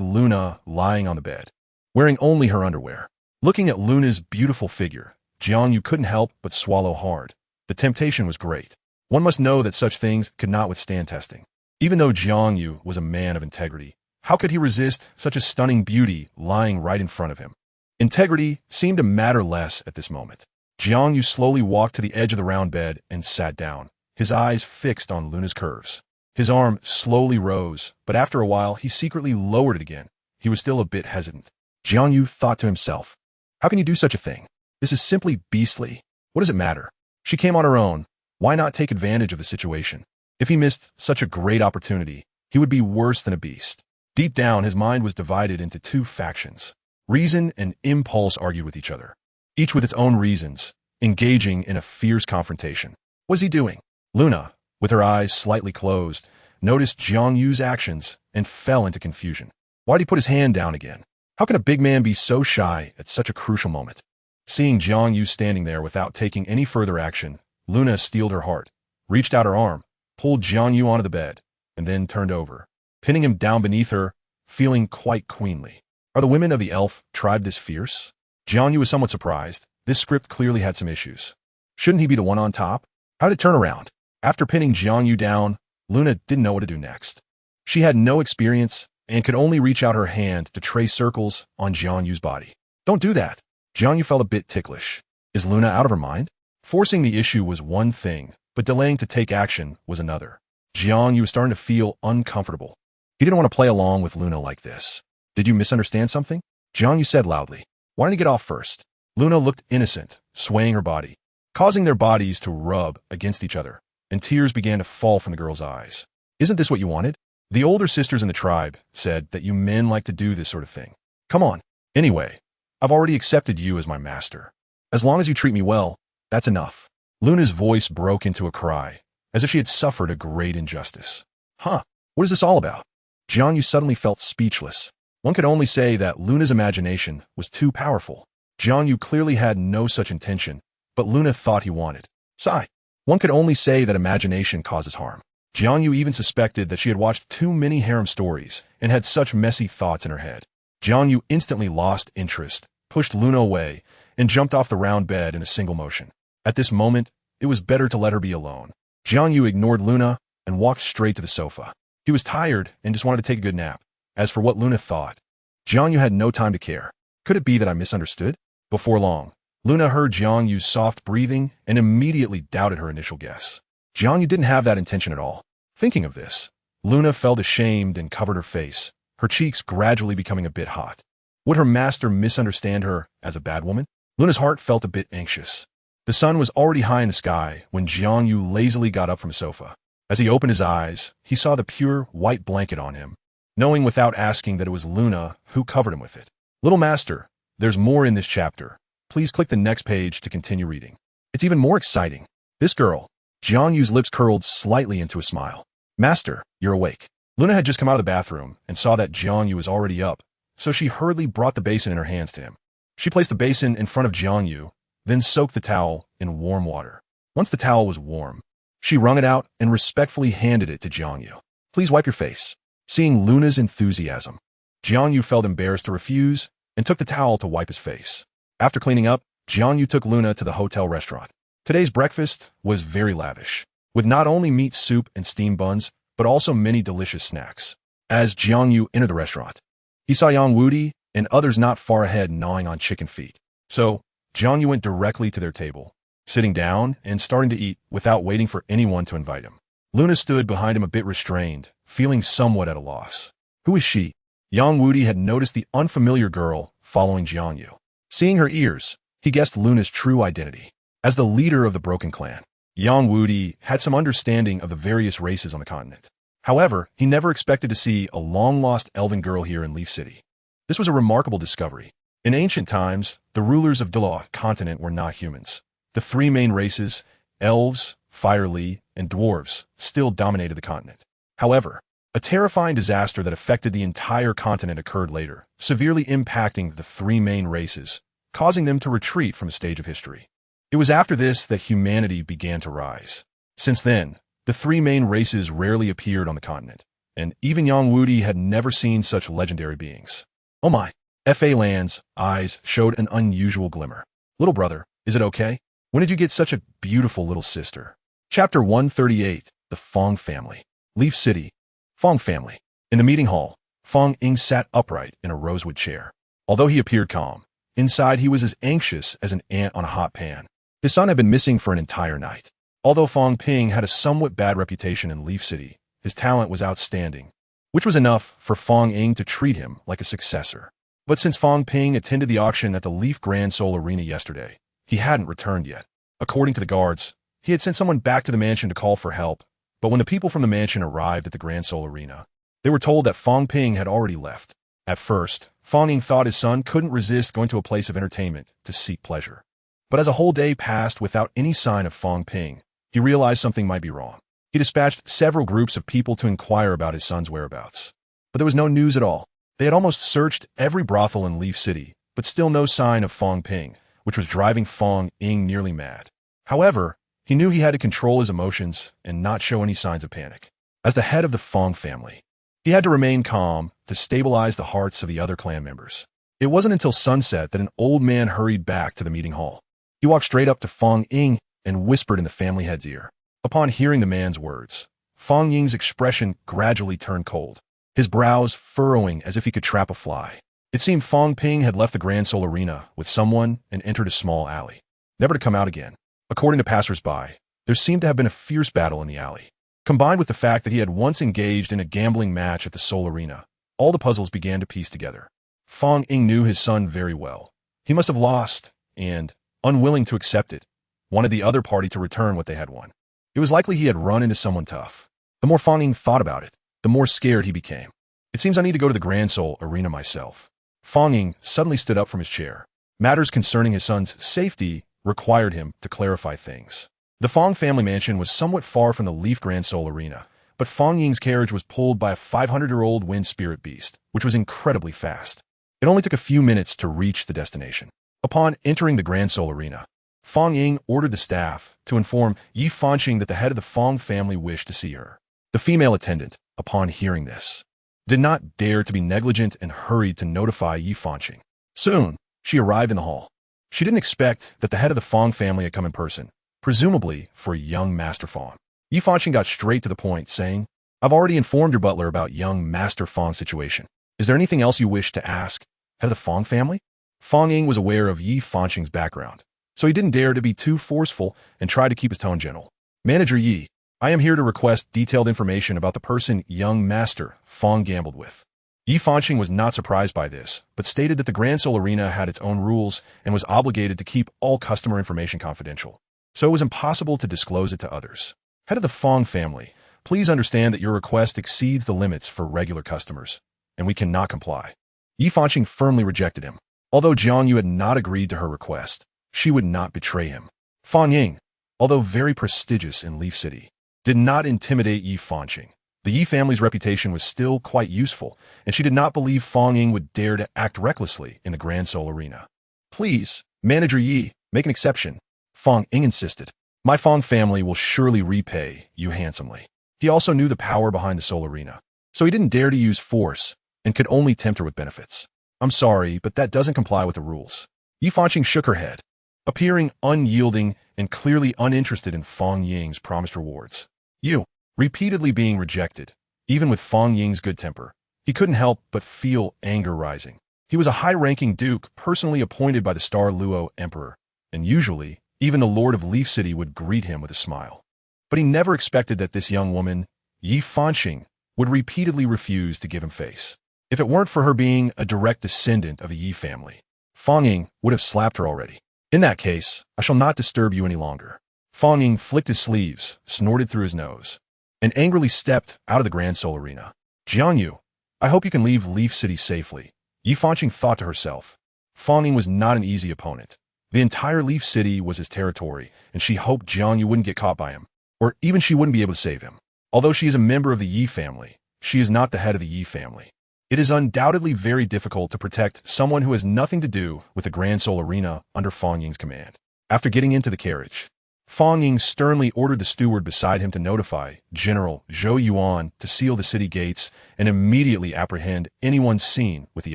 Luna lying on the bed, wearing only her underwear. Looking at Luna's beautiful figure, Jiang Yu couldn't help but swallow hard. The temptation was great. One must know that such things could not withstand testing. Even though Jiang Yu was a man of integrity, how could he resist such a stunning beauty lying right in front of him? Integrity seemed to matter less at this moment. Jiang Yu slowly walked to the edge of the round bed and sat down, his eyes fixed on Luna's curves. His arm slowly rose, but after a while he secretly lowered it again. He was still a bit hesitant. Jiang Yu thought to himself, how can you do such a thing? This is simply beastly. What does it matter? She came on her own. Why not take advantage of the situation? If he missed such a great opportunity, he would be worse than a beast. Deep down, his mind was divided into two factions. Reason and impulse argued with each other, each with its own reasons, engaging in a fierce confrontation. What was he doing? Luna, with her eyes slightly closed, noticed Jiang Yu's actions and fell into confusion. Why did he put his hand down again? How can a big man be so shy at such a crucial moment? Seeing Jiang Yu standing there without taking any further action, Luna steeled her heart, reached out her arm, pulled Jiang Yu onto the bed, and then turned over, pinning him down beneath her, feeling quite queenly. Are the women of the elf tribe this fierce? Jiang Yu was somewhat surprised. This script clearly had some issues. Shouldn't he be the one on top? How did it turn around? After pinning Jiang Yu down, Luna didn't know what to do next. She had no experience and could only reach out her hand to trace circles on Jiang Yu's body. Don't do that. Jiang Yu felt a bit ticklish. Is Luna out of her mind? Forcing the issue was one thing, but delaying to take action was another. Jiang Yu was starting to feel uncomfortable. He didn't want to play along with Luna like this. Did you misunderstand something? Jiang Yu said loudly. Why didn't you get off first? Luna looked innocent, swaying her body, causing their bodies to rub against each other, and tears began to fall from the girl's eyes. Isn't this what you wanted? The older sisters in the tribe said that you men like to do this sort of thing. Come on. Anyway, I've already accepted you as my master. As long as you treat me well, that's enough. Luna's voice broke into a cry, as if she had suffered a great injustice. Huh, what is this all about? Jiang Yu suddenly felt speechless. One could only say that Luna's imagination was too powerful. Jiang Yu clearly had no such intention, but Luna thought he wanted. Sigh. One could only say that imagination causes harm. Jiang Yu even suspected that she had watched too many harem stories and had such messy thoughts in her head. Jiang Yu instantly lost interest, pushed Luna away, and jumped off the round bed in a single motion. At this moment, it was better to let her be alone. Jiang Yu ignored Luna and walked straight to the sofa. He was tired and just wanted to take a good nap. As for what Luna thought, Jiang Yu had no time to care. Could it be that I misunderstood? Before long, Luna heard Jiang Yu's soft breathing and immediately doubted her initial guess. Jiang Yu didn't have that intention at all. Thinking of this, Luna felt ashamed and covered her face, her cheeks gradually becoming a bit hot. Would her master misunderstand her as a bad woman? Luna's heart felt a bit anxious. The sun was already high in the sky when Jiang Yu lazily got up from the sofa. As he opened his eyes, he saw the pure white blanket on him, knowing without asking that it was Luna who covered him with it. Little master, there's more in this chapter. Please click the next page to continue reading. It's even more exciting. This girl. Jiang Yu's lips curled slightly into a smile. Master, you're awake. Luna had just come out of the bathroom and saw that Jiang Yu was already up, so she hurriedly brought the basin in her hands to him. She placed the basin in front of Jiang Yu, then soaked the towel in warm water. Once the towel was warm, she wrung it out and respectfully handed it to Jiang Yu. Please wipe your face. Seeing Luna's enthusiasm, Jiang Yu felt embarrassed to refuse and took the towel to wipe his face. After cleaning up, Jiang Yu took Luna to the hotel restaurant. Today's breakfast was very lavish, with not only meat soup and steamed buns, but also many delicious snacks. As Jiang Yu entered the restaurant, he saw Yang Wudi and others not far ahead gnawing on chicken feet. So, Jiang Yu went directly to their table, sitting down and starting to eat without waiting for anyone to invite him. Luna stood behind him a bit restrained, feeling somewhat at a loss. Who is she? Yang Wudi had noticed the unfamiliar girl following Jiang Yu. Seeing her ears, he guessed Luna's true identity. As the leader of the Broken Clan, Yang Wudi had some understanding of the various races on the continent. However, he never expected to see a long-lost elven girl here in Leaf City. This was a remarkable discovery. In ancient times, the rulers of Douluo Continent were not humans. The three main races, elves, fireli, and dwarves, still dominated the continent. However, a terrifying disaster that affected the entire continent occurred later, severely impacting the three main races, causing them to retreat from the stage of history. It was after this that humanity began to rise. Since then, the three main races rarely appeared on the continent, and even Yang Wudi had never seen such legendary beings. Oh my! Fa Land's eyes showed an unusual glimmer. Little brother, is it okay? When did you get such a beautiful little sister? Chapter 138, The Fong Family. Leaf City. Fong Family. In the meeting hall, Fong Ying sat upright in a rosewood chair. Although he appeared calm, inside he was as anxious as an ant on a hot pan. His son had been missing for an entire night. Although Fong Ping had a somewhat bad reputation in Leaf City, his talent was outstanding, which was enough for Fong Ying to treat him like a successor. But since Fong Ping attended the auction at the Leaf Grand Soul Arena yesterday, he hadn't returned yet. According to the guards, he had sent someone back to the mansion to call for help, but when the people from the mansion arrived at the Grand Soul Arena, they were told that Fong Ping had already left. At first, Fong Ying thought his son couldn't resist going to a place of entertainment to seek pleasure. But as a whole day passed without any sign of Fong Ping, he realized something might be wrong. He dispatched several groups of people to inquire about his son's whereabouts. But there was no news at all. They had almost searched every brothel in Leaf City, but still no sign of Fong Ping, which was driving Fong Ying nearly mad. However, he knew he had to control his emotions and not show any signs of panic. As the head of the Fong family, he had to remain calm to stabilize the hearts of the other clan members. It wasn't until sunset that an old man hurried back to the meeting hall. He walked straight up to Fong Ying and whispered in the family head's ear. Upon hearing the man's words, Fong Ying's expression gradually turned cold, his brows furrowing as if he could trap a fly. It seemed Fong Ping had left the Grand Soul Arena with someone and entered a small alley, never to come out again. According to passers-by, there seemed to have been a fierce battle in the alley. Combined with the fact that he had once engaged in a gambling match at the Soul Arena, all the puzzles began to piece together. Fong Ying knew his son very well. He must have lost and, unwilling to accept it, wanted the other party to return what they had won. It was likely he had run into someone tough. The more Fong Ying thought about it, the more scared he became. It seems I need to go to the Grand Soul Arena myself. Fong Ying suddenly stood up from his chair. Matters concerning his son's safety required him to clarify things. The Fong family mansion was somewhat far from the Leaf Grand Soul Arena, but Fong Ying's carriage was pulled by a 500-year-old wind spirit beast, which was incredibly fast. It only took a few minutes to reach the destination. Upon entering the Grand Soul Arena, Fong Ying ordered the staff to inform Yi Fanqing that the head of the Fong family wished to see her. The female attendant, upon hearing this, did not dare to be negligent and hurried to notify Yi Fanqing. Soon, she arrived in the hall. She didn't expect that the head of the Fong family had come in person, presumably for young Master Fong. Yi Fanqing got straight to the point, saying, "I've already informed your butler about young Master Fong's situation. Is there anything else you wish to ask, head of the Fong family?" Fong Ying was aware of Yi Fanqing's background, so he didn't dare to be too forceful and tried to keep his tone gentle. "Manager Yi, I am here to request detailed information about the person young Master Fong gambled with." Yi Fanqing was not surprised by this, but stated that the Grand Soul Arena had its own rules and was obligated to keep all customer information confidential, so it was impossible to disclose it to others. "Head of the Fong family, please understand that your request exceeds the limits for regular customers, and we cannot comply." Yi Fanqing firmly rejected him. Although JiangYu had not agreed to her request, she would not betray him. Fong Ying, although very prestigious in Leaf City, did not intimidate Yi Fanqing. The Yi family's reputation was still quite useful, and she did not believe Fong Ying would dare to act recklessly in the Grand Soul Arena. "Please, Manager Yi, make an exception," Fong Ying insisted. "My Fong family will surely repay you handsomely." He also knew the power behind the Soul Arena, so he didn't dare to use force and could only tempt her with benefits. "I'm sorry, but that doesn't comply with the rules." Yi Fanqing shook her head, appearing unyielding and clearly uninterested in Fong Ying's promised rewards. You, repeatedly being rejected, even with Fong Ying's good temper, he couldn't help but feel anger rising. He was a high-ranking duke personally appointed by the Star Luo Emperor, and usually, even the Lord of Leaf City would greet him with a smile. But he never expected that this young woman, Yi Fanqing, would repeatedly refuse to give him face. If it weren't for her being a direct descendant of a Yi family, Fong Ying would have slapped her already. "In that case, I shall not disturb you any longer." Fong Ying flicked his sleeves, snorted through his nose, and angrily stepped out of the Grand Soul Arena. "JiangYu, I hope you can leave Leaf City safely," Yi Fanqing thought to herself. Fong Ying was not an easy opponent. The entire Leaf City was his territory, and she hoped JiangYu wouldn't get caught by him, or even she wouldn't be able to save him. Although she is a member of the Yi family, she is not the head of the Yi family. It is undoubtedly very difficult to protect someone who has nothing to do with the Grand Soul Arena under Fong Ying's command. After getting into the carriage, Fong Ying sternly ordered the steward beside him to notify General Zhou Yuan to seal the city gates and immediately apprehend anyone seen with the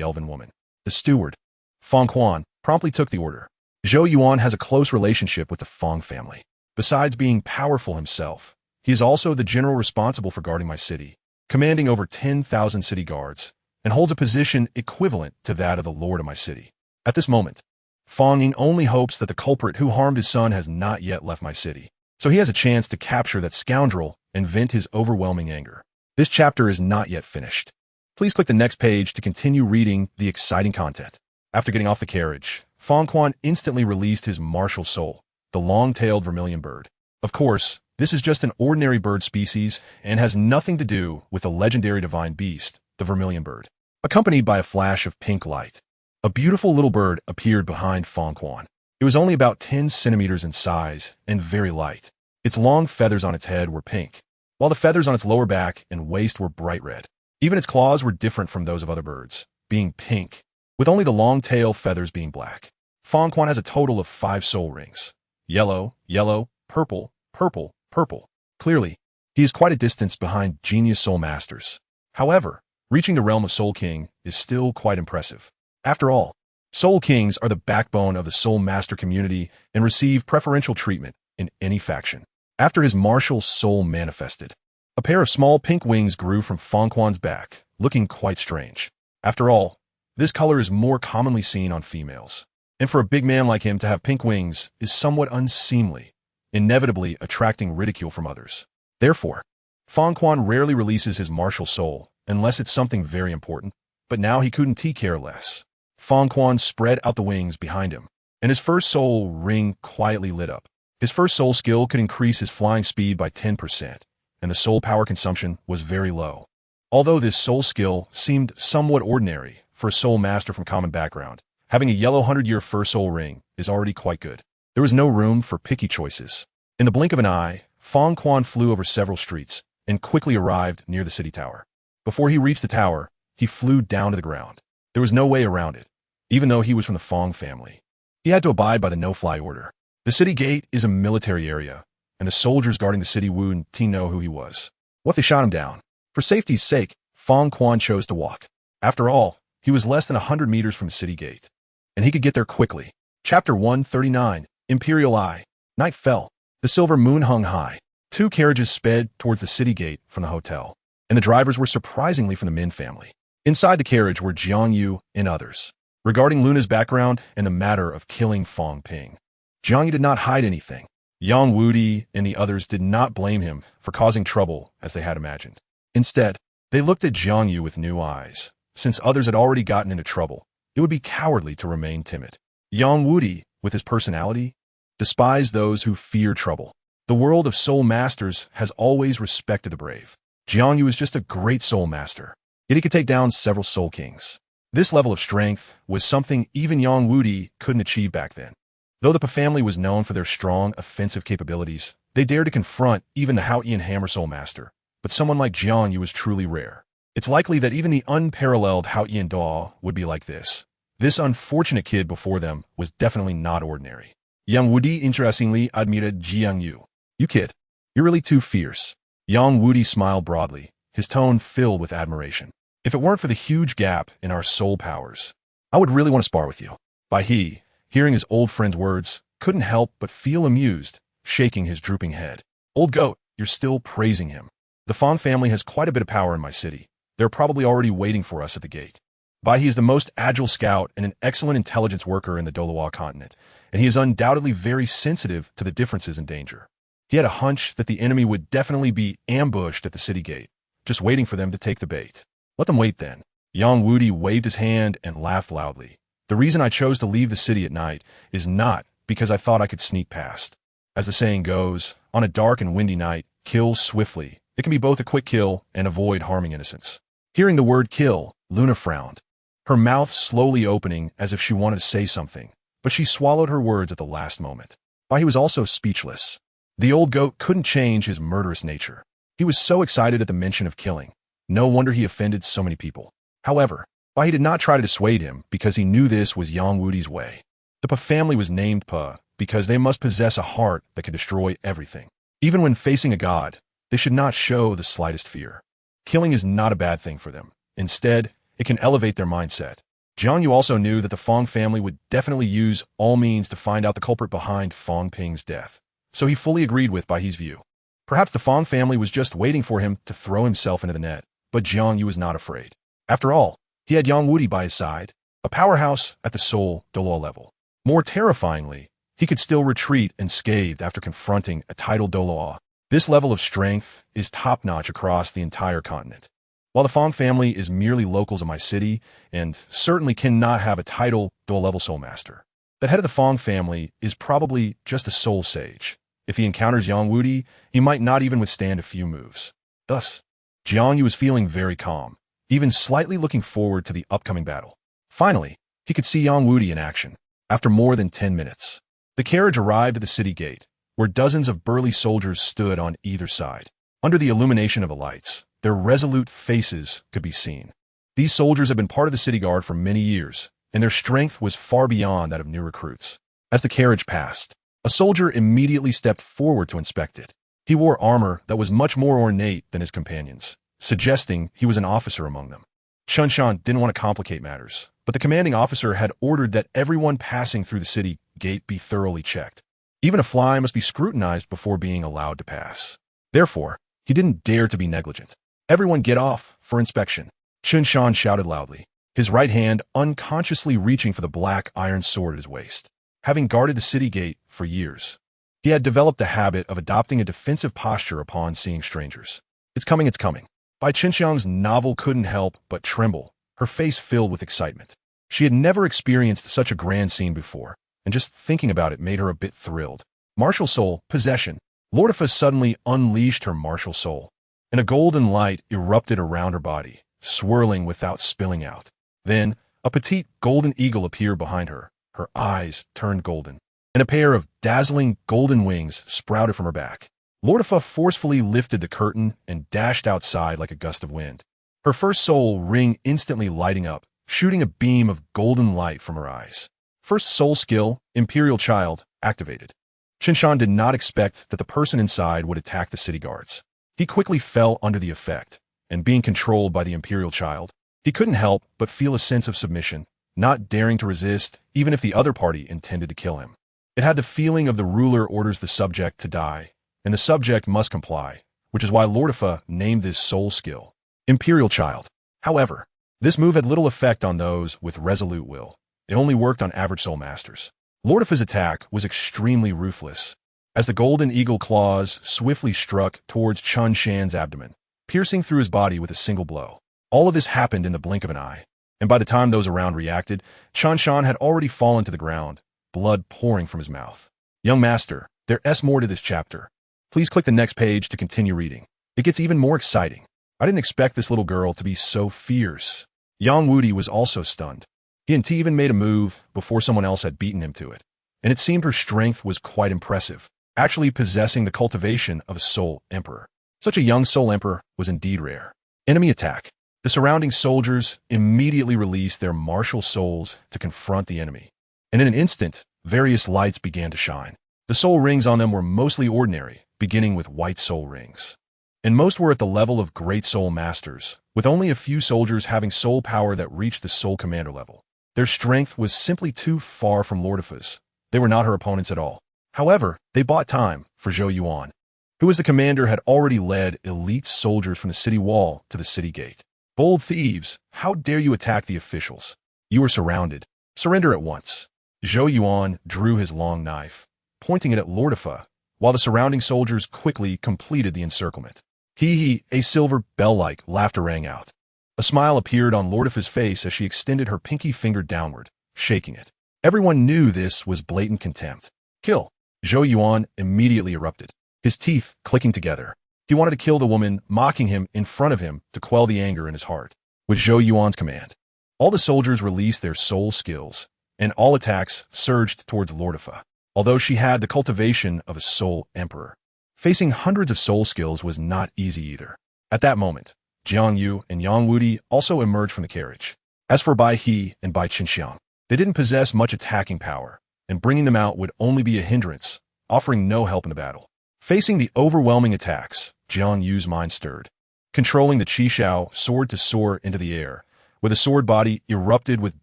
elven woman. The steward, Fong Quan, promptly took the order. Zhou Yuan has a close relationship with the Fong family. Besides being powerful himself, he is also the general responsible for guarding my city, commanding over 10,000 city guards, and holds a position equivalent to that of the lord of my city. At this moment, Fong Ying only hopes that the culprit who harmed his son has not yet left my city, so he has a chance to capture that scoundrel and vent his overwhelming anger. This chapter is not yet finished. Please click the next page to continue reading the exciting content. After getting off the carriage, Fong Quan instantly released his martial soul, the long-tailed vermilion bird. Of course, this is just an ordinary bird species and has nothing to do with the legendary divine beast, the vermilion bird. Accompanied by a flash of pink light, a beautiful little bird appeared behind Fong Quan. It was only about 10 centimeters in size and very light. Its long feathers on its head were pink, while the feathers on its lower back and waist were bright red. Even its claws were different from those of other birds, being pink, with only the long tail feathers being black. Fong Quan has a total of 5 soul rings. Yellow, yellow, purple, purple, purple. Clearly, he is quite a distance behind genius soul masters. However, reaching the realm of Soul King is still quite impressive. After all, Soul Kings are the backbone of the Soul Master community and receive preferential treatment in any faction. After his martial soul manifested, a pair of small pink wings grew from Fong Quan's back, looking quite strange. After all, this color is more commonly seen on females, and for a big man like him to have pink wings is somewhat unseemly, inevitably attracting ridicule from others. Therefore, Fong Quan rarely releases his martial soul unless it's something very important, but now he couldn't care less. Fong Quan spread out the wings behind him, and his first soul ring quietly lit up. His first soul skill could increase his flying speed by 10%, and the soul power consumption was very low. Although this soul skill seemed somewhat ordinary for a soul master from common background, having a yellow 100-year first soul ring is already quite good. There was no room for picky choices. In the blink of an eye, Fong Quan flew over several streets and quickly arrived near the city tower. Before he reached the tower, he flew down to the ground. There was no way around it, even though he was from the Fong family. He had to abide by the no-fly order. The city gate is a military area, and the soldiers guarding the city wouldn't know who he was. What if they shot him down? For safety's sake, Fong Quan chose to walk. After all, he was less than 100 meters from the city gate, and he could get there quickly. Chapter 139, Imperial Eye. Night fell. The silver moon hung high. 2 carriages sped towards the city gate from the hotel, and the drivers were surprisingly from the Min family. Inside the carriage were Jiang Yu and others. Regarding Luna's background and the matter of killing Fong Ping, Jiang Yu did not hide anything. Yang Wudi and the others did not blame him for causing trouble as they had imagined. Instead, they looked at Jiang Yu with new eyes. Since others had already gotten into trouble, it would be cowardly to remain timid. Yang Wudi, with his personality, despised those who fear trouble. The world of soul masters has always respected the brave. Jiang Yu is just a great soul master, yet he could take down several soul kings. This level of strength was something even Yang Wudi couldn't achieve back then. Though the Pa family was known for their strong offensive capabilities, they dared to confront even the Hao Ian Hammer Soul Master. But someone like Jiang Yu was truly rare. It's likely that even the unparalleled Hao Ian Daw would be like this. This unfortunate kid before them was definitely not ordinary. Yang Wudi interestingly admired Jiang Yu. You kid, you're really too fierce. Yang Wudi smiled broadly, his tone filled with admiration. If it weren't for the huge gap in our soul powers, I would really want to spar with you. He, hearing his old friend's words, couldn't help but feel amused, shaking his drooping head. Old goat, you're still praising him. The Fong family has quite a bit of power in my city. They're probably already waiting for us at the gate. He is the most agile scout and an excellent intelligence worker in the Douluo Continent, and he is undoubtedly very sensitive to the differences in danger. He had a hunch that the enemy would definitely be ambushed at the city gate, just waiting for them to take the bait. Let them wait then. Yang Wudi waved his hand and laughed loudly. The reason I chose to leave the city at night is not because I thought I could sneak past. As the saying goes, on a dark and windy night, kill swiftly. It can be both a quick kill and avoid harming innocents. Hearing the word kill, Luna frowned, her mouth slowly opening as if she wanted to say something, but she swallowed her words at the last moment. He was also speechless. The old goat couldn't change his murderous nature. He was so excited at the mention of killing. No wonder he offended so many people. However, he did not try to dissuade him because he knew this was Yang Wudi's way. The Pa family was named Pa because they must possess a heart that could destroy everything. Even when facing a god, they should not show the slightest fear. Killing is not a bad thing for them. Instead, it can elevate their mindset. Jiang Yu also knew that the Fong family would definitely use all means to find out the culprit behind Fong Ping's death, so he fully agreed with his view. Perhaps the Fong family was just waiting for him to throw himself into the net, but Jiang Yu was not afraid. After all, he had Yang Wudi by his side, a powerhouse at the Soul Douluo level. More terrifyingly, he could still retreat unscathed after confronting a titled Douluo. This level of strength is top-notch across the entire continent. While the Fong family is merely locals of my city and certainly cannot have a title Douluo level soul master, That head of the Fong family is probably just a soul sage. If he encounters Yang Wudi, he might not even withstand a few moves. Thus, Jiang Yu was feeling very calm, even slightly looking forward to the upcoming battle. Finally, he could see Yang Wudi in action. After more than 10 minutes, the carriage arrived at the city gate, where dozens of burly soldiers stood on either side. Under the illumination of the lights, their resolute faces could be seen. These soldiers had been part of the city guard for many years, and their strength was far beyond that of new recruits. As the carriage passed, a soldier immediately stepped forward to inspect it. He wore armor that was much more ornate than his companions, suggesting he was an officer among them. Chunshan didn't want to complicate matters, but the commanding officer had ordered that everyone passing through the city gate be thoroughly checked. Even a fly must be scrutinized before being allowed to pass. Therefore, he didn't dare to be negligent. "Everyone get off for inspection," Chunshan shouted loudly, his right hand unconsciously reaching for the black iron sword at his waist. Having guarded the city gate for years, he had developed the habit of adopting a defensive posture upon seeing strangers. "It's coming, it's coming." Bai Qinxiang's novel couldn't help but tremble, her face filled with excitement. She had never experienced such a grand scene before, and just thinking about it made her a bit thrilled. Martial soul, possession. Lordifa suddenly unleashed her martial soul, and a golden light erupted around her body, swirling without spilling out. Then, a petite golden eagle appeared behind her. Her eyes turned golden, and a pair of dazzling golden wings sprouted from her back. Lordifa forcefully lifted the curtain and dashed outside like a gust of wind. Her first soul ring instantly lighting up, shooting a beam of golden light from her eyes. First soul skill, Imperial Child, activated. Qinshan did not expect that the person inside would attack the city guards. He quickly fell under the effect, and being controlled by the Imperial Child, he couldn't help but feel a sense of submission, not daring to resist even if the other party intended to kill him. It had the feeling of the ruler orders the subject to die, and the subject must comply, which is why Lordifa named this soul skill Imperial Child. However, this move had little effect on those with resolute will. It only worked on average soul masters. Lordifa's attack was extremely ruthless, as the golden eagle claws swiftly struck towards Chun Shan's abdomen, piercing through his body with a single blow. All of this happened in the blink of an eye, and by the time those around reacted, Chun Shan had already fallen to the ground, blood pouring from his mouth. Young master, there's more to this chapter. Please click the next page to continue reading. It gets even more exciting. I didn't expect this little girl to be so fierce. Yang Wudi was also stunned. He even made a move before someone else had beaten him to it, and it seemed her strength was quite impressive, actually possessing the cultivation of a soul emperor. Such a young soul emperor was indeed rare. Enemy attack. The surrounding soldiers immediately released their martial souls to confront the enemy, and in an instant, various lights began to shine. The soul rings on them were mostly ordinary, beginning with white soul rings, and most were at the level of great soul masters, with only a few soldiers having soul power that reached the soul commander level. Their strength was simply too far from Lordifa's. They were not her opponents at all. However, they bought time for Zhou Yuan, who as the commander had already led elite soldiers from the city wall to the city gate. "Bold thieves, how dare you attack the officials? You are surrounded. Surrender at once." Zhou Yuan drew his long knife, pointing it at Lordifa, while the surrounding soldiers quickly completed the encirclement. A silver bell-like laughter rang out. A smile appeared on Lordifa's face as she extended her pinky finger downward, shaking it. Everyone knew this was blatant contempt. "Kill!" Zhou Yuan immediately erupted, his teeth clicking together. He wanted to kill the woman mocking him in front of him to quell the anger in his heart. With Zhou Yuan's command, all the soldiers released their soul skills, and all attacks surged towards Lordifa, although she had the cultivation of a soul emperor. Facing hundreds of soul skills was not easy either. At that moment, Jiang Yu and Yang Wudi also emerged from the carriage. As for Bai He and Bai Qinxiang, they didn't possess much attacking power, and bringing them out would only be a hindrance, offering no help in the battle. Facing the overwhelming attacks, Jiang Yu's mind stirred. Controlling the Chixiao Sword to soar into the air, where the sword body erupted with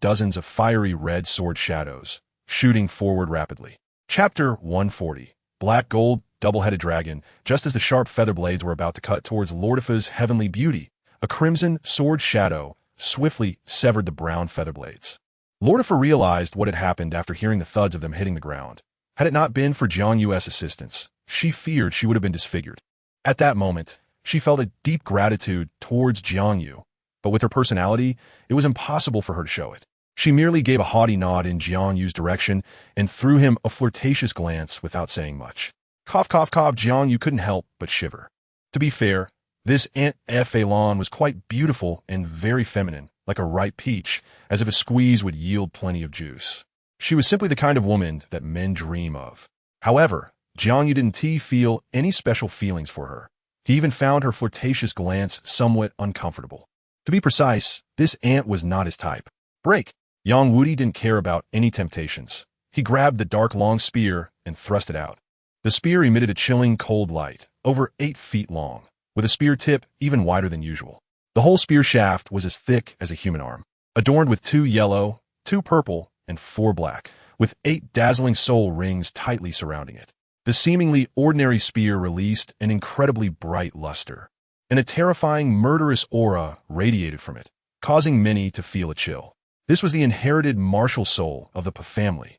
dozens of fiery red sword shadows, shooting forward rapidly. Chapter 140. Black Gold, Double-Headed Dragon. Just as the sharp feather blades were about to cut towards Lordifa's heavenly beauty, a crimson sword shadow swiftly severed the brown feather blades. Lordifa realized what had happened after hearing the thuds of them hitting the ground. Had it not been for Jiang Yu's assistance, she feared she would have been disfigured. At that moment, she felt a deep gratitude towards Jiang Yu, but with her personality, it was impossible for her to show it. She merely gave a haughty nod in Jiang Yu's direction and threw him a flirtatious glance without saying much. Cough, cough, cough. Jiang Yu couldn't help but shiver. To be fair, this Aunt Elon was quite beautiful and very feminine, like a ripe peach, as if a squeeze would yield plenty of juice. She was simply the kind of woman that men dream of. However, Jiang Yu didn't feel any special feelings for her. He even found her flirtatious glance somewhat uncomfortable. To be precise, this aunt was not his type. Break! Yang Wudi didn't care about any temptations. He grabbed the dark long spear and thrust it out. The spear emitted a chilling cold light, over 8 feet long, with a spear tip even wider than usual. The whole spear shaft was as thick as a human arm, adorned with 2 yellow, 2 purple, and 4 black, with 8 dazzling soul rings tightly surrounding it. The seemingly ordinary spear released an incredibly bright luster, and a terrifying, murderous aura radiated from it, causing many to feel a chill. This was the inherited martial soul of the Pa family,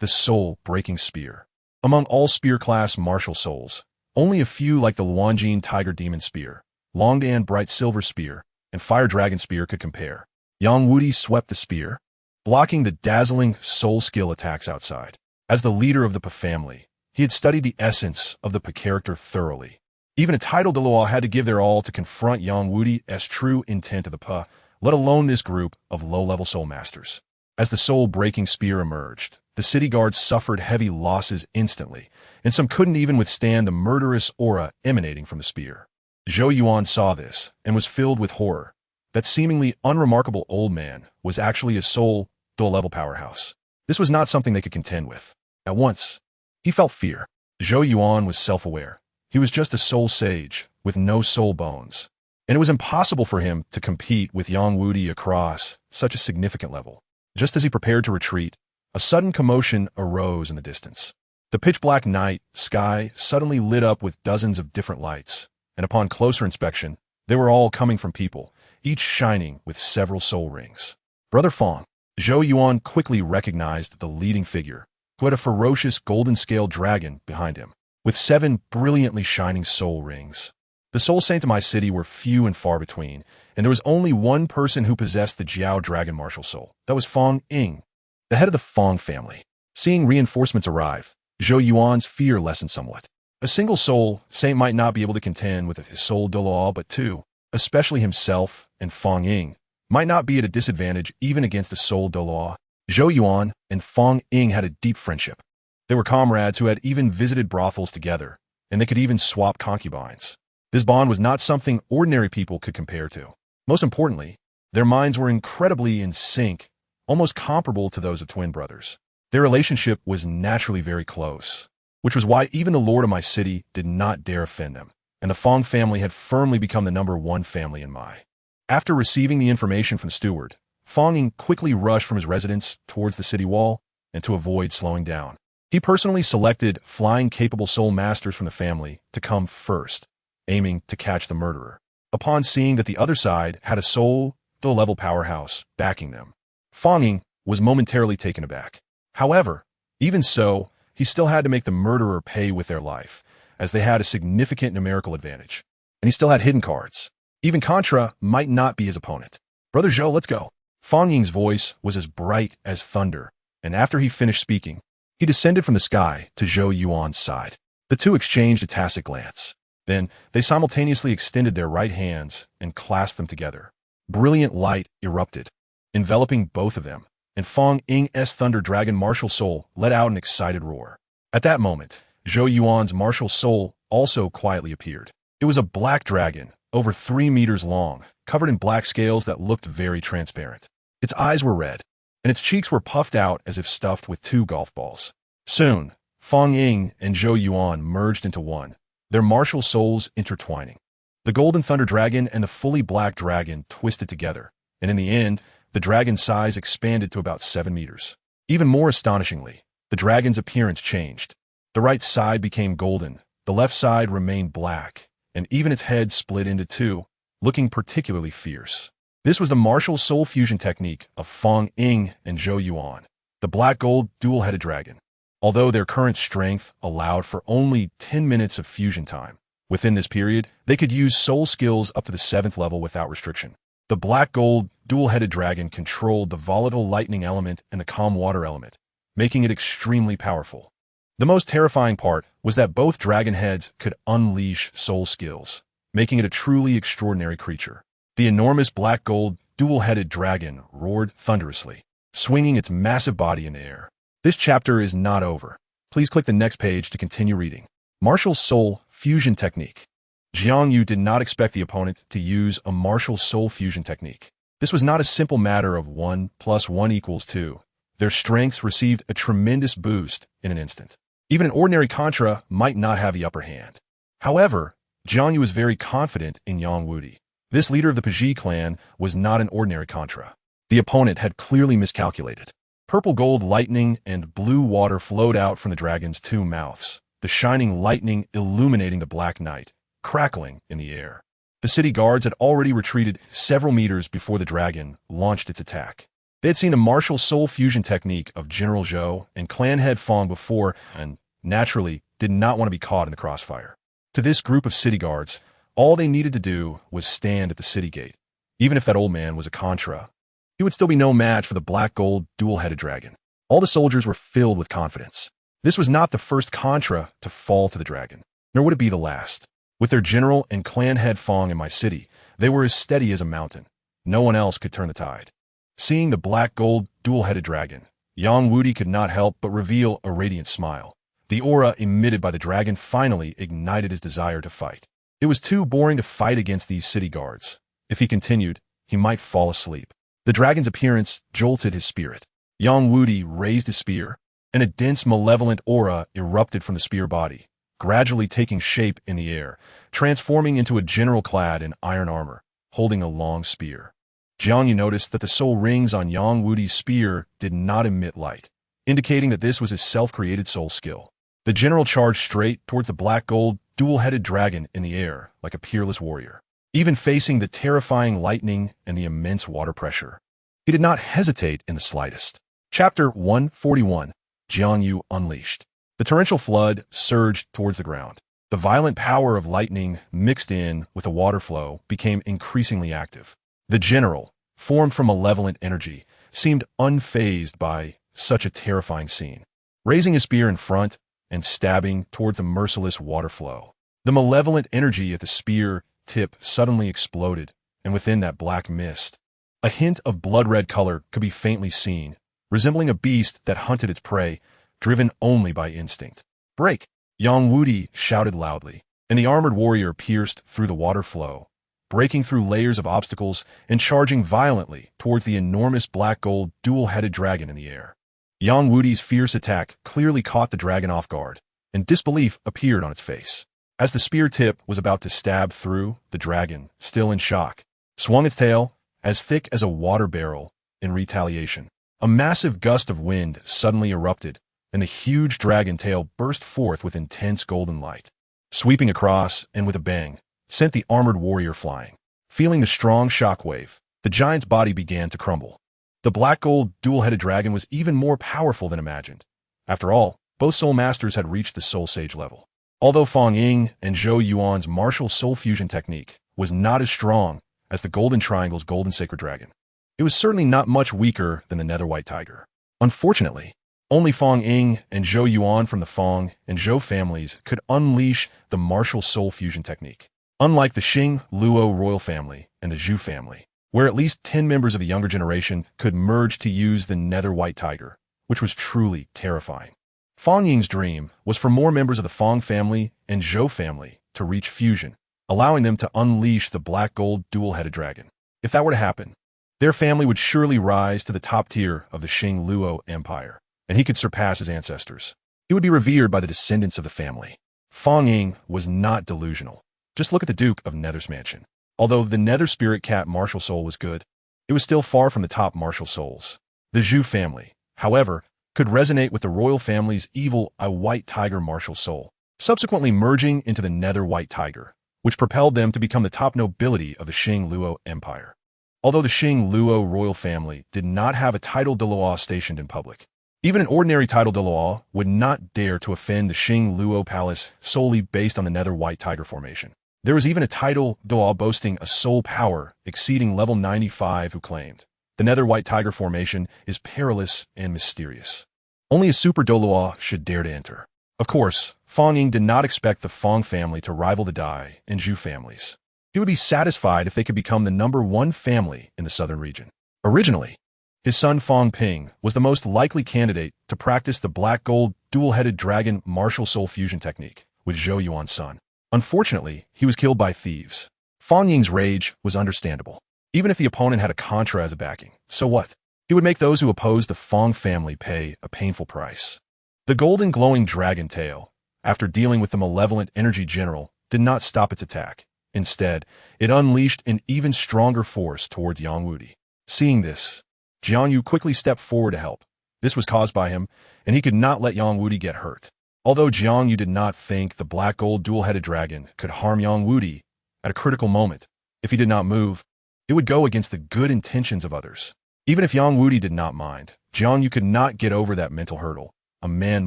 the soul-breaking spear. Among all spear-class martial souls, only a few like the Luanjin Tiger Demon Spear, Longdan Bright Silver Spear, and Fire Dragon Spear could compare. Yang Wudi swept the spear, blocking the dazzling soul skill attacks outside. As the leader of the Pa family, he had studied the essence of the Pa character thoroughly. Even a titled Dalu had to give their all to confront Yang Wudi's true intent of the Pa, let alone this group of low-level soul masters. As the soul-breaking spear emerged, the city guards suffered heavy losses instantly, and some couldn't even withstand the murderous aura emanating from the spear. Zhou Yuan saw this and was filled with horror. That seemingly unremarkable old man was actually a soul, dual-level powerhouse. This was not something they could contend with. At once, he felt fear. Zhou Yuan was self-aware. He was just a soul sage, with no soul bones, and it was impossible for him to compete with Yang Wudi across such a significant level. Just as he prepared to retreat, a sudden commotion arose in the distance. The pitch-black night sky suddenly lit up with dozens of different lights, and upon closer inspection, they were all coming from people, each shining with several soul rings. Brother Fong. Zhou Yuan quickly recognized the leading figure, who had a ferocious golden-scaled dragon behind him, with 7 brilliantly shining soul rings. The soul saints of my city were few and far between, and there was only one person who possessed the Jiao Dragon Martial Soul. That was Fong Ying, the head of the Fong family. Seeing reinforcements arrive, Zhou Yuan's fear lessened somewhat. A single soul saint might not be able to contend with his soul Douluo, but 2, especially himself and Fong Ying, might not be at a disadvantage even against a soul Douluo. Zhou Yuan and Fong Ying had a deep friendship. They were comrades who had even visited brothels together, and they could even swap concubines. This bond was not something ordinary people could compare to. Most importantly, their minds were incredibly in sync, almost comparable to those of twin brothers. Their relationship was naturally very close, which was why even the lord of my city did not dare offend them, and the Fong family had firmly become the #1 family in Mai. After receiving the information from the steward, Fong Ying quickly rushed from his residence towards the city wall, and to avoid slowing down, he personally selected flying-capable soul masters from the family to come first, aiming to catch the murderer. Upon seeing that the other side had a soul, dual-level powerhouse backing them, Fong Ying was momentarily taken aback. However, even so, he still had to make the murderer pay with their life, as they had a significant numerical advantage, and he still had hidden cards. Even Contra might not be his opponent. Brother Zhou, let's go. Fong Ying's voice was as bright as thunder, and after he finished speaking, he descended from the sky to Zhou Yuan's side. The two exchanged a tacit glance. Then, they simultaneously extended their right hands and clasped them together. Brilliant light erupted, enveloping both of them, and Fong Ying's Thunder Dragon martial soul let out an excited roar. At that moment, Zhou Yuan's martial soul also quietly appeared. It was a black dragon, over 3 meters long, covered in black scales that looked very transparent. Its eyes were red, and its cheeks were puffed out as if stuffed with 2 golf balls. Soon, Fong Ying and Zhou Yuan merged into one, their martial souls intertwining. The Golden Thunder Dragon and the fully black dragon twisted together, and in the end, the dragon's size expanded to about 7 meters. Even more astonishingly, the dragon's appearance changed. The right side became golden, the left side remained black, and even its head split into 2, looking particularly fierce. This was the martial soul fusion technique of Fong Ying and Zhou Yuan, the black-gold dual-headed dragon. Although their current strength allowed for only 10 minutes of fusion time, within this period, they could use soul skills up to the 7th level without restriction. The black-gold dual-headed dragon controlled the volatile lightning element and the calm water element, making it extremely powerful. The most terrifying part was that both dragon heads could unleash soul skills, making it a truly extraordinary creature. The enormous black-gold dual-headed dragon roared thunderously, swinging its massive body in the air. This chapter is not over. Please click the next page to continue reading. Martial Soul Fusion Technique. Jiang Yu did not expect the opponent to use a martial soul fusion technique. This was not a simple matter of 1 + 1 = 2. Their strengths received a tremendous boost in an instant. Even an ordinary Contra might not have the upper hand. However, Jiang Yu was very confident in Yang Wudi. This leader of the Piji clan was not an ordinary Contra. The opponent had clearly miscalculated. Purple-gold lightning and blue water flowed out from the dragon's two mouths, the shining lightning illuminating the black night, crackling in the air. The city guards had already retreated several meters before the dragon launched its attack. They had seen the martial soul fusion technique of General Zhou and clan head Fong before and, naturally, did not want to be caught in the crossfire. To this group of city guards, all they needed to do was stand at the city gate. Even if that old man was a Contra, he would still be no match for the black-gold dual-headed dragon. All the soldiers were filled with confidence. This was not the first Contra to fall to the dragon, nor would it be the last. With their general and clan head Fong in my city, they were as steady as a mountain. No one else could turn the tide. Seeing the black-gold dual-headed dragon, Yang Wudi could not help but reveal a radiant smile. The aura emitted by the dragon finally ignited his desire to fight. It was too boring to fight against these city guards. If he continued, he might fall asleep. The dragon's appearance jolted his spirit. Yang Wudi raised his spear, and a dense malevolent aura erupted from the spear body, gradually taking shape in the air, transforming into a general clad in iron armor, holding a long spear. JiangYu noticed that the soul rings on Yang Wudi's spear did not emit light, indicating that this was his self-created soul skill. The general charged straight towards the black-gold, dual-headed dragon in the air like a peerless warrior. Even facing the terrifying lightning and the immense water pressure, he did not hesitate in the slightest. Chapter 141, JiangYu Unleashed. The torrential flood surged towards the ground. The violent power of lightning mixed in with the water flow became increasingly active. The general, formed from malevolent energy, seemed unfazed by such a terrifying scene, raising his spear in front and stabbing towards the merciless water flow. The malevolent energy at the spear tip suddenly exploded, and within that black mist, a hint of blood-red color could be faintly seen, resembling a beast that hunted its prey, driven only by instinct. "Break!" Yang Wudi shouted loudly, and the armored warrior pierced through the water flow, breaking through layers of obstacles and charging violently towards the enormous black-gold dual-headed dragon in the air. Yang Wudi's fierce attack clearly caught the dragon off guard, and disbelief appeared on its face. As the spear tip was about to stab through, the dragon, still in shock, swung its tail, as thick as a water barrel, in retaliation. A massive gust of wind suddenly erupted, and the huge dragon tail burst forth with intense golden light. Sweeping across, and with a bang, sent the armored warrior flying. Feeling the strong shockwave, the giant's body began to crumble. The black-gold dual-headed dragon was even more powerful than imagined. After all, both soul masters had reached the soul sage level. Although Fang Ying and Zhou Yuan's martial soul fusion technique was not as strong as the Golden Triangle's golden sacred dragon, it was certainly not much weaker than the nether white tiger. Unfortunately, only Fang Ying and Zhou Yuan from the Fang and Zhou families could unleash the martial soul fusion technique. Unlike the Xing Luo royal family and the Zhu family, where at least 10 members of the younger generation could merge to use the nether white tiger, which was truly terrifying. Fang Ying's dream was for more members of the Fang family and Zhou family to reach fusion, allowing them to unleash the black-gold dual-headed dragon. If that were to happen, their family would surely rise to the top tier of the Xing Luo Empire, and he could surpass his ancestors. He would be revered by the descendants of the family. Fang Ying was not delusional. Just look at the Duke of Nether's mansion. Although the Nether Spirit Cat martial soul was good, it was still far from the top martial souls. The Zhu family, however, could resonate with the royal family's evil white tiger martial soul, subsequently merging into the nether white tiger, which propelled them to become the top nobility of the Xing Luo Empire. Although the Xing Luo royal family did not have a title de loa stationed in public, even an ordinary title de loa would not dare to offend the Xing Luo palace solely based on the nether white tiger formation. There was even a title Douluo boasting a soul power exceeding level 95 who claimed, "The Nether White Tiger formation is perilous and mysterious. Only a super Douluo should dare to enter." Of course, Fang Ying did not expect the Fang family to rival the Dai and Zhu families. He would be satisfied if they could become the #1 family in the southern region. Originally, his son Fang Ping was the most likely candidate to practice the black gold dual-headed dragon martial soul fusion technique with Zhou Yuan's son. Unfortunately, he was killed by thieves. Fang Ying's rage was understandable. Even if the opponent had a Contra as a backing, so what? He would make those who opposed the Fang family pay a painful price. The golden glowing dragon tail, after dealing with the malevolent energy general, did not stop its attack. Instead, it unleashed an even stronger force towards Yang Wudi. Seeing this, Jiang Yu quickly stepped forward to help. This was caused by him, and he could not let Yang Wudi get hurt. Although Jiang Yu did not think the black gold dual-headed dragon could harm Yang Wudi at a critical moment, if he did not move, it would go against the good intentions of others. Even if Yang Wudi did not mind, Jiang Yu could not get over that mental hurdle. A man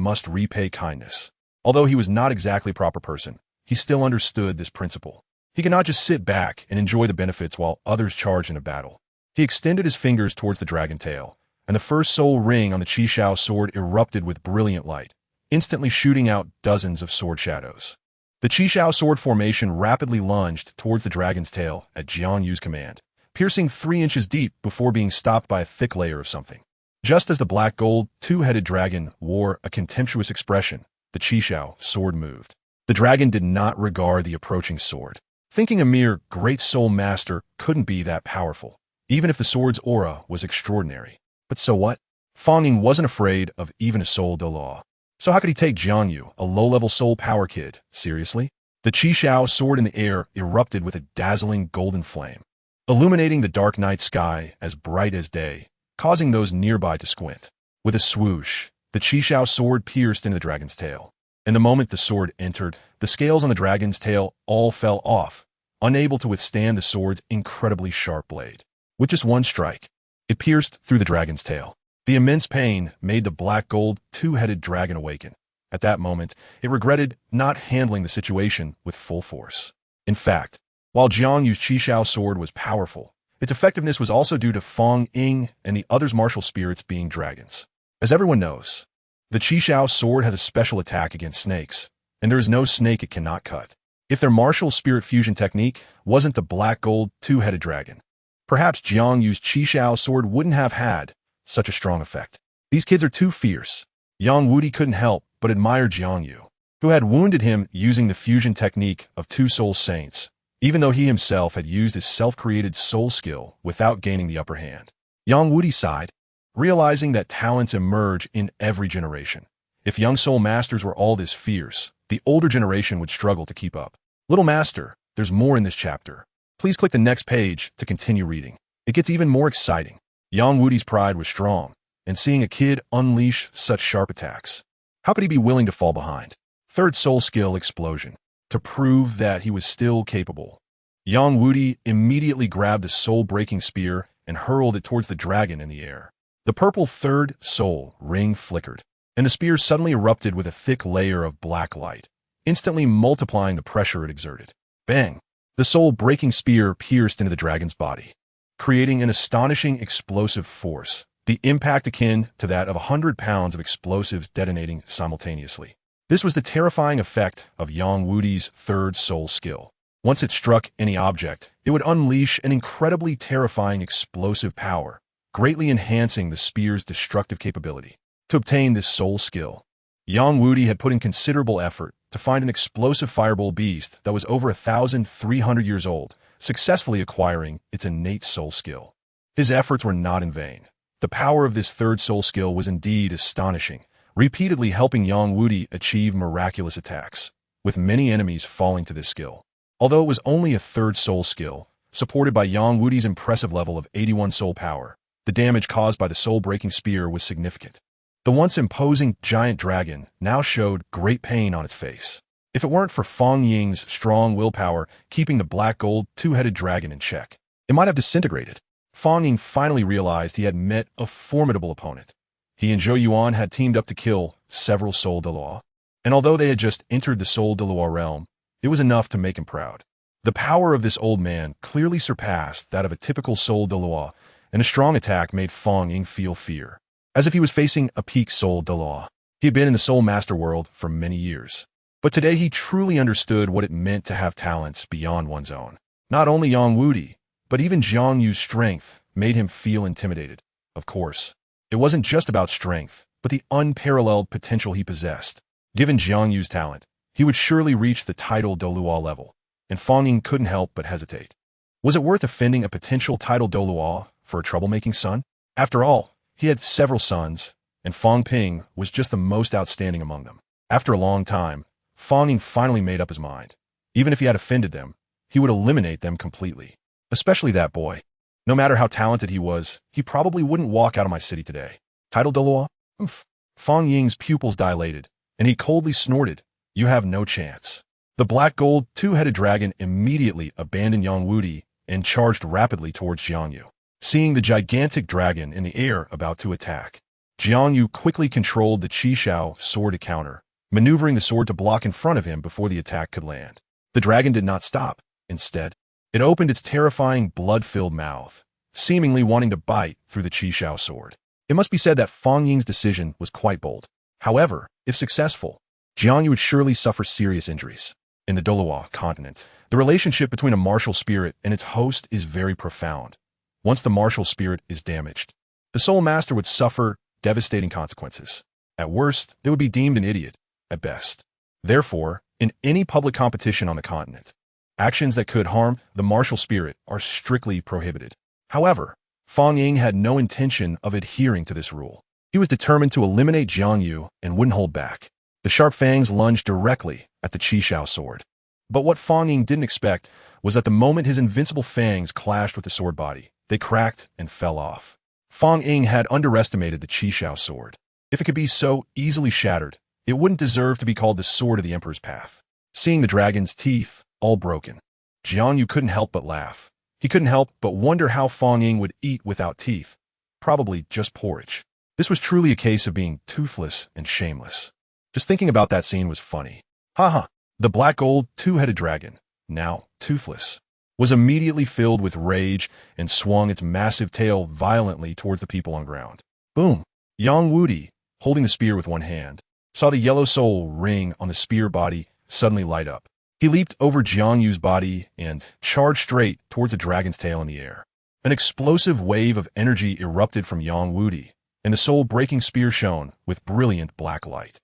must repay kindness. Although he was not exactly a proper person, he still understood this principle. He could not just sit back and enjoy the benefits while others charged in a battle. He extended his fingers towards the dragon tail, and the first soul ring on the Chixiao Sword erupted with brilliant light, instantly shooting out dozens of sword shadows. The Chixiao Sword formation rapidly lunged towards the dragon's tail at Jiang Yu's command, piercing 3 inches deep before being stopped by a thick layer of something. Just as the black gold two-headed dragon wore a contemptuous expression, the Chixiao Sword moved. The dragon did not regard the approaching sword, thinking a mere great soul master couldn't be that powerful, even if the sword's aura was extraordinary. But so what? Fang Ying wasn't afraid of even a soul Douluo. So how could he take Jiang Yu, a low-level soul power kid, seriously? The Chixiao Sword in the air erupted with a dazzling golden flame, illuminating the dark night sky as bright as day, causing those nearby to squint. With a swoosh, the Chixiao Sword pierced into the dragon's tail. And the moment the sword entered, the scales on the dragon's tail all fell off, unable to withstand the sword's incredibly sharp blade. With just one strike, it pierced through the dragon's tail. The immense pain made the black gold two-headed dragon awaken. At that moment, it regretted not handling the situation with full force. In fact, while Jiang Yu's Chixiao Sword was powerful, its effectiveness was also due to Fang Ying and the others' martial spirits being dragons. As everyone knows, the Chixiao Sword has a special attack against snakes, and there is no snake it cannot cut. If their martial spirit fusion technique wasn't the black gold two-headed dragon, perhaps Jiang Yu's Chixiao Sword wouldn't have had such a strong effect. These kids are too fierce. Yang Wudi couldn't help but admire Jiang Yu, who had wounded him using the fusion technique of 2 soul saints, even though he himself had used his self-created soul skill without gaining the upper hand. Yang Wudi sighed, realizing that talents emerge in every generation. If young soul masters were all this fierce, the older generation would struggle to keep up. Little master, there's more in this chapter. Please click the next page to continue reading. It gets even more exciting. Yang Wudi's pride was strong, and seeing a kid unleash such sharp attacks, how could he be willing to fall behind? Third soul skill explosion. To prove that he was still capable, Yang Wudi immediately grabbed the soul-breaking spear and hurled it towards the dragon in the air. The purple third soul ring flickered, and the spear suddenly erupted with a thick layer of black light, instantly multiplying the pressure it exerted. Bang! The soul-breaking spear pierced into the dragon's body, creating an astonishing explosive force, the impact akin to that of 100 pounds of explosives detonating simultaneously. This was the terrifying effect of Yang Wudi's third soul skill. Once it struck any object, it would unleash an incredibly terrifying explosive power, greatly enhancing the spear's destructive capability. To obtain this soul skill, Yang Wudi had put in considerable effort to find an explosive fireball beast that was over 1,300 years old, successfully acquiring its innate soul skill. His efforts were not in vain. The power of this third soul skill was indeed astonishing, repeatedly helping Yang Wudi achieve miraculous attacks, with many enemies falling to this skill. Although it was only a third soul skill, supported by Yang Wudi's impressive level of 81 soul power, the damage caused by the soul-breaking spear was significant. The once imposing giant dragon now showed great pain on its face. If it weren't for Fang Ying's strong willpower keeping the black gold two-headed dragon in check, it might have disintegrated. Fang Ying finally realized he had met a formidable opponent. He and Zhou Yuan had teamed up to kill several soul Douluo, and although they had just entered the soul Douluo realm, it was enough to make him proud. The power of this old man clearly surpassed that of a typical Soul Douluo, and a strong attack made Fong Ying feel fear, as if he was facing a peak Soul Douluo. He had been in the Soul Master world for many years, but today he truly understood what it meant to have talents beyond one's own. Not only Yang Wudi, but even Jiang Yu's strength made him feel intimidated. Of course, it wasn't just about strength, but the unparalleled potential he possessed. Given Jiang Yu's talent, he would surely reach the title Douluo level, and Fong Ying couldn't help but hesitate. Was it worth offending a potential title Douluo for a troublemaking son? After all, he had several sons, and Fong Ping was just the most outstanding among them. After a long time, Fong Ying finally made up his mind. Even if he had offended them, he would eliminate them completely. Especially that boy. No matter how talented he was, he probably wouldn't walk out of my city today. Title Douluo? Oof. Fong Ying's pupils dilated, and he coldly snorted, "You have no chance." The black gold two-headed dragon immediately abandoned Yang Wudi and charged rapidly towards JiangYu. Seeing the gigantic dragon in the air about to attack, JiangYu quickly controlled the Chixiao Sword to counter, maneuvering the sword to block in front of him before the attack could land. The dragon did not stop. Instead, it opened its terrifying blood-filled mouth, seemingly wanting to bite through the Chixiao Sword. It must be said that Fong Ying's decision was quite bold. However, if successful, JiangYu would surely suffer serious injuries. In the Douluo Continent, the relationship between a martial spirit and its host is very profound. Once the martial spirit is damaged, the Soul Master would suffer devastating consequences. At worst, they would be deemed an idiot, at best. Therefore, in any public competition on the continent, actions that could harm the martial spirit are strictly prohibited. However, Fong Ying had no intention of adhering to this rule. He was determined to eliminate JiangYu and wouldn't hold back. The sharp fangs lunged directly at the Chixiao Sword. But what Fong Ying didn't expect was that the moment his invincible fangs clashed with the sword body, they cracked and fell off. Fong Ying had underestimated the Chixiao Sword. If it could be so easily shattered, it wouldn't deserve to be called the Sword of the Emperor's Path. Seeing the dragon's teeth all broken, JiangYu couldn't help but laugh. He couldn't help but wonder how Fong Ying would eat without teeth. Probably just porridge. This was truly a case of being toothless and shameless. Just thinking about that scene was funny. Haha. The black gold two-headed dragon, now toothless, was immediately filled with rage and swung its massive tail violently towards the people on ground. Boom! Yang Wudi, holding the spear with one hand, saw the yellow soul ring on the spear body suddenly light up. He leaped over JiangYu's body and charged straight towards the dragon's tail in the air. An explosive wave of energy erupted from Yang Wudi, and the soul-breaking spear shone with brilliant black light.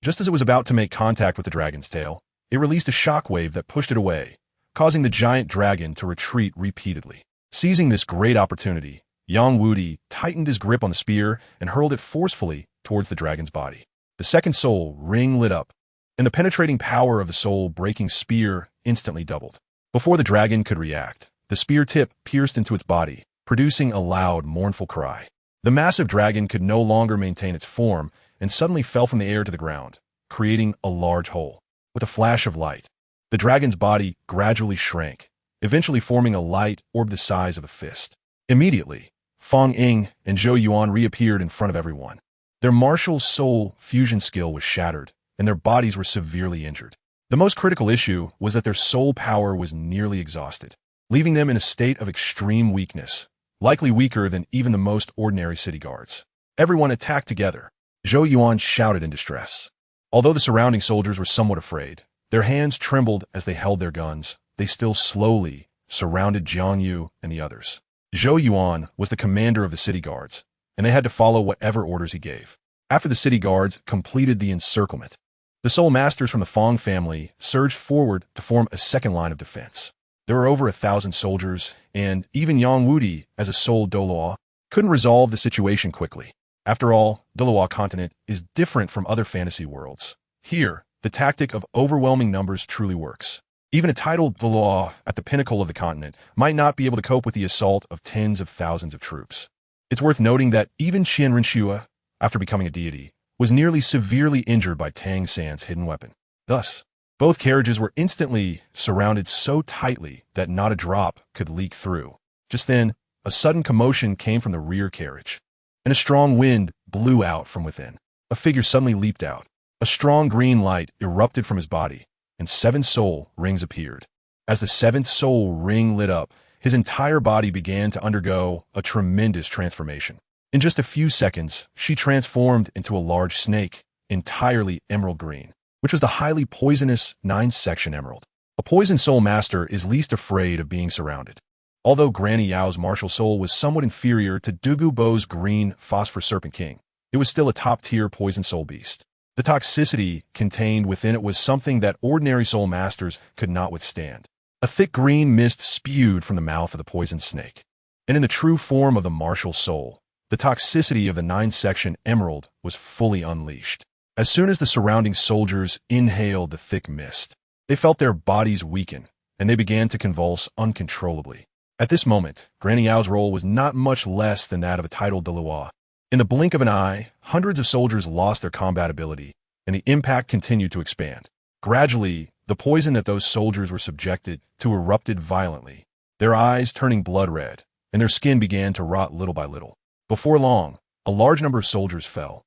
Just as it was about to make contact with the dragon's tail, it released a shockwave that pushed it away, causing the giant dragon to retreat repeatedly. Seizing this great opportunity, Yang Wudi tightened his grip on the spear and hurled it forcefully towards the dragon's body. The second soul ring lit up, and the penetrating power of the soul-breaking spear instantly doubled. Before the dragon could react, the spear tip pierced into its body, producing a loud, mournful cry. The massive dragon could no longer maintain its form and suddenly fell from the air to the ground, creating a large hole. With a flash of light, the dragon's body gradually shrank, eventually forming a light orb the size of a fist. Immediately, Fong Ying and Zhou Yuan reappeared in front of everyone. Their martial soul fusion skill was shattered, and their bodies were severely injured. The most critical issue was that their soul power was nearly exhausted, leaving them in a state of extreme weakness, likely weaker than even the most ordinary city guards. Everyone attacked together. Zhou Yuan shouted in distress. Although the surrounding soldiers were somewhat afraid, their hands trembled as they held their guns. They still slowly surrounded JiangYu and the others. Zhou Yuan was the commander of the city guards, and they had to follow whatever orders he gave. After the city guards completed the encirclement, the soul masters from the Fong family surged forward to form a second line of defense. There were over 1,000 soldiers, and even Yang Wudi, as a soul Douluo, couldn't resolve the situation quickly. After all, Douluo Continent is different from other fantasy worlds. Here, the tactic of overwhelming numbers truly works. Even a titled Douluo at the pinnacle of the continent might not be able to cope with the assault of tens of thousands of troops. It's worth noting that even Qian Rinxue, after becoming a deity, was nearly severely injured by Tang San's hidden weapon. Thus, both carriages were instantly surrounded so tightly that not a drop could leak through. Just then, a sudden commotion came from the rear carriage, and a strong wind blew out from within. A figure suddenly leaped out. A strong green light erupted from his body, and 7 soul rings appeared. As the seventh soul ring lit up, his entire body began to undergo a tremendous transformation. In just a few seconds, she transformed into a large snake, entirely emerald green, which was the highly poisonous 9th-section emerald. A poison soul master is least afraid of being surrounded. Although Granny Yao's martial soul was somewhat inferior to Dugu Bo's green phosphor serpent king, it was still a top-tier poison soul beast. The toxicity contained within it was something that ordinary soul masters could not withstand. A thick green mist spewed from the mouth of the poisoned snake. And in the true form of the martial soul, the toxicity of the 9th-section emerald was fully unleashed. As soon as the surrounding soldiers inhaled the thick mist, they felt their bodies weaken, and they began to convulse uncontrollably. At this moment, Granny Yao's role was not much less than that of a titled Dalu. In the blink of an eye, hundreds of soldiers lost their combat ability, and the impact continued to expand. Gradually, the poison that those soldiers were subjected to erupted violently, their eyes turning blood red, and their skin began to rot little by little. Before long, a large number of soldiers fell,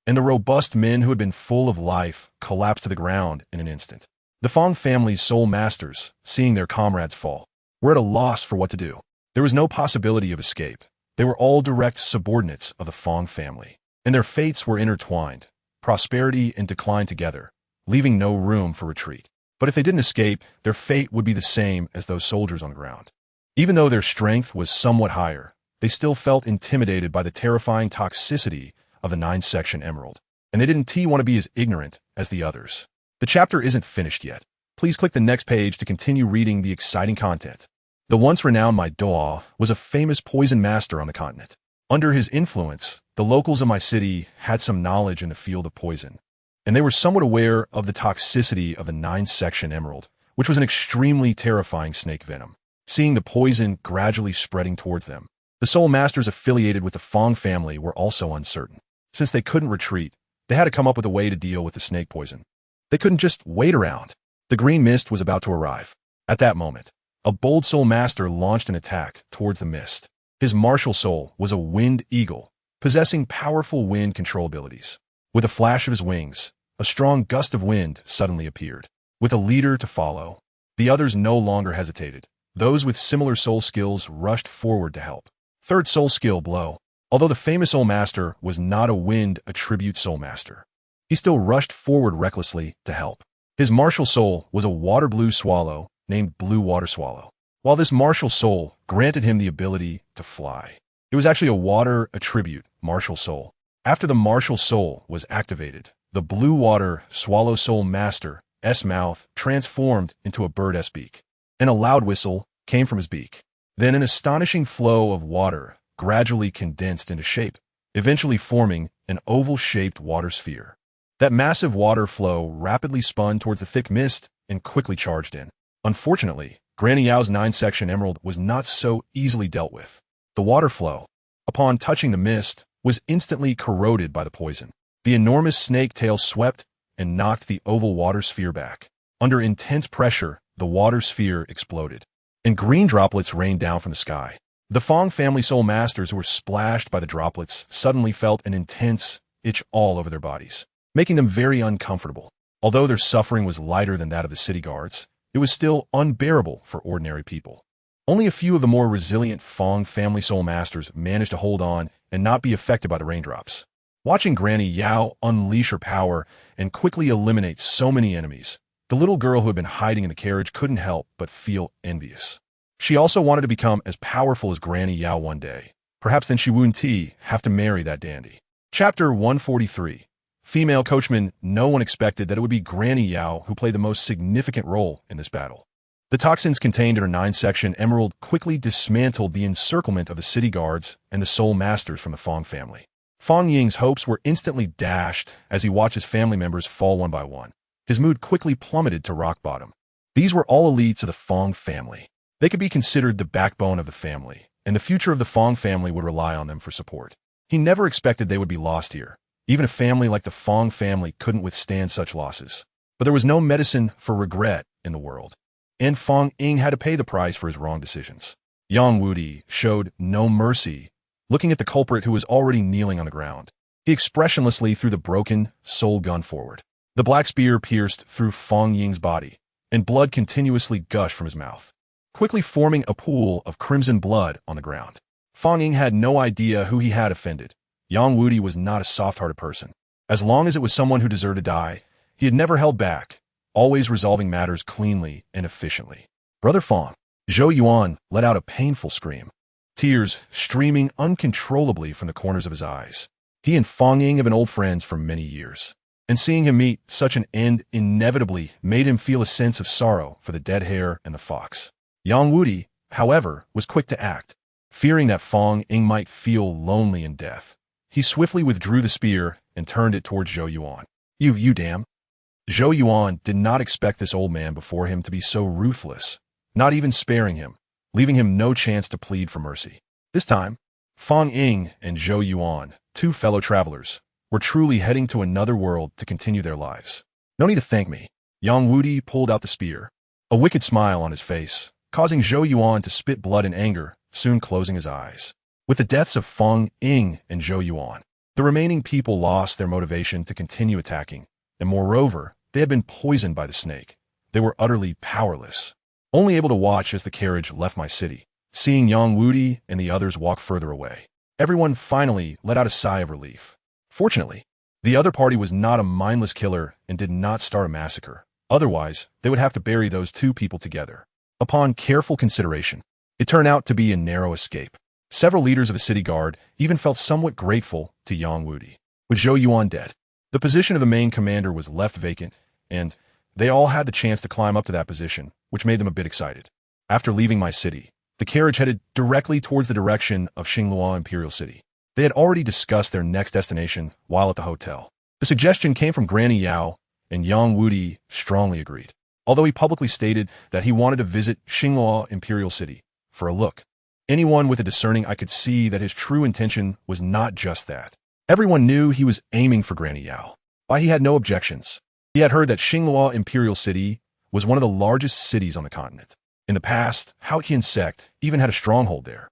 and the robust men who had been full of life collapsed to the ground in an instant. The Fong family's soul masters, seeing their comrades fall, were at a loss for what to do. There was no possibility of escape. They were all direct subordinates of the Fong family, and their fates were intertwined, prosperity and decline together, leaving no room for retreat. But if they didn't escape, their fate would be the same as those soldiers on the ground. Even though their strength was somewhat higher, they still felt intimidated by the terrifying toxicity of the 9th-section emerald, and they didn't want to be as ignorant as the others. The chapter isn't finished yet. Please click the next page to continue reading the exciting content. The once renowned my Doa was a famous poison master on the continent. Under his influence, the locals of my city had some knowledge in the field of poison, and they were somewhat aware of the toxicity of the 9th-section emerald, which was an extremely terrifying snake venom. Seeing the poison gradually spreading towards them, the soul masters affiliated with the Fong family were also uncertain. Since they couldn't retreat, they had to come up with a way to deal with the snake poison. They couldn't just wait around. The green mist was about to arrive. At that moment, a bold soul master launched an attack towards the mist. His martial soul was a wind eagle, possessing powerful wind control abilities. With a flash of his wings, a strong gust of wind suddenly appeared. With a leader to follow, the others no longer hesitated. Those with similar soul skills rushed forward to help. Third soul skill, Blow. Although the famous soul master was not a wind attribute soul master, he still rushed forward recklessly to help. His martial soul was a water blue swallow named Blue Water Swallow. While this martial soul granted him the ability to fly, it was actually a water attribute martial soul. After the martial soul was activated, the Blue Water Swallow Soul Master S mouth transformed into a bird's beak, and a loud whistle came from his beak. Then an astonishing flow of water gradually condensed into shape, eventually forming an oval-shaped water sphere. That massive water flow rapidly spun towards the thick mist and quickly charged in. Unfortunately, Granny Yao's 9th-section emerald was not so easily dealt with. The water flow, upon touching the mist, was instantly corroded by the poison. The enormous snake tail swept and knocked the oval water sphere back. Under intense pressure, the water sphere exploded, and green droplets rained down from the sky. The Fong family soul masters who were splashed by the droplets suddenly felt an intense itch all over their bodies, making them very uncomfortable. Although their suffering was lighter than that of the city guards, it was still unbearable for ordinary people. Only a few of the more resilient Fong family soul masters managed to hold on and not be affected by the raindrops. Watching Granny Yao unleash her power and quickly eliminate so many enemies, the little girl who had been hiding in the carriage couldn't help but feel envious. She also wanted to become as powerful as Granny Yao one day. Perhaps then she wouldn't have to marry that dandy. Chapter 143. Female coachman. No one expected that it would be Granny Yao who played the most significant role in this battle. The toxins contained in her 9th-section emerald quickly dismantled the encirclement of the city guards and the soul masters from the Fong family. Fong Ying's hopes were instantly dashed as he watched his family members fall one by one. His mood quickly plummeted to rock bottom. These were all elites of the Fong family. They could be considered the backbone of the family, and the future of the Fong family would rely on them for support. He never expected they would be lost here. Even a family like the Fong family couldn't withstand such losses. But there was no medicine for regret in the world, and Fong Ying had to pay the price for his wrong decisions. Yang Wudi showed no mercy, looking at the culprit who was already kneeling on the ground. He expressionlessly threw the broken soul gun forward. The black spear pierced through Fong Ying's body, and blood continuously gushed from his mouth, quickly forming a pool of crimson blood on the ground. Fang Ying had no idea who he had offended. Yang Wudi was not a soft-hearted person. As long as it was someone who deserved to die, he had never held back, always resolving matters cleanly and efficiently. Brother Fang, Zhou Yuan let out a painful scream, tears streaming uncontrollably from the corners of his eyes. He and Fang Ying have been old friends for many years, and seeing him meet such an end inevitably made him feel a sense of sorrow for the dead hare and the fox. Yang Wudi, however, was quick to act. Fearing that Fang Ying might feel lonely in death, he swiftly withdrew the spear and turned it towards Zhou Yuan. You damn! Zhou Yuan did not expect this old man before him to be so ruthless, not even sparing him, leaving him no chance to plead for mercy. This time, Fang Ying and Zhou Yuan, two fellow travelers, were truly heading to another world to continue their lives. No need to thank me. Yang Wudi pulled out the spear, a wicked smile on his face, causing Zhou Yuan to spit blood in anger, soon closing his eyes. With the deaths of Fang Ying and Zhou Yuan, the remaining people lost their motivation to continue attacking, and moreover, they had been poisoned by the snake. They were utterly powerless, only able to watch as the carriage left my city, seeing Yang Wudi and the others walk further away. Everyone finally let out a sigh of relief. Fortunately, the other party was not a mindless killer and did not start a massacre. Otherwise, they would have to bury those two people together. Upon careful consideration, it turned out to be a narrow escape. Several leaders of the city guard even felt somewhat grateful to Yang Wudi. With Zhou Yuan dead, the position of the main commander was left vacant, and they all had the chance to climb up to that position, which made them a bit excited. After leaving my city, the carriage headed directly towards the direction of Xinglua Imperial City. They had already discussed their next destination while at the hotel. The suggestion came from Granny Yao, and Yang Wudi strongly agreed, although he publicly stated that he wanted to visit Xinglua Imperial City for a look. Anyone with a discerning eye could see that his true intention was not just that. Everyone knew he was aiming for Granny Yao. Why, he had no objections. He had heard that Xinglua Imperial City was one of the largest cities on the continent. In the past, Haotian sect even had a stronghold there.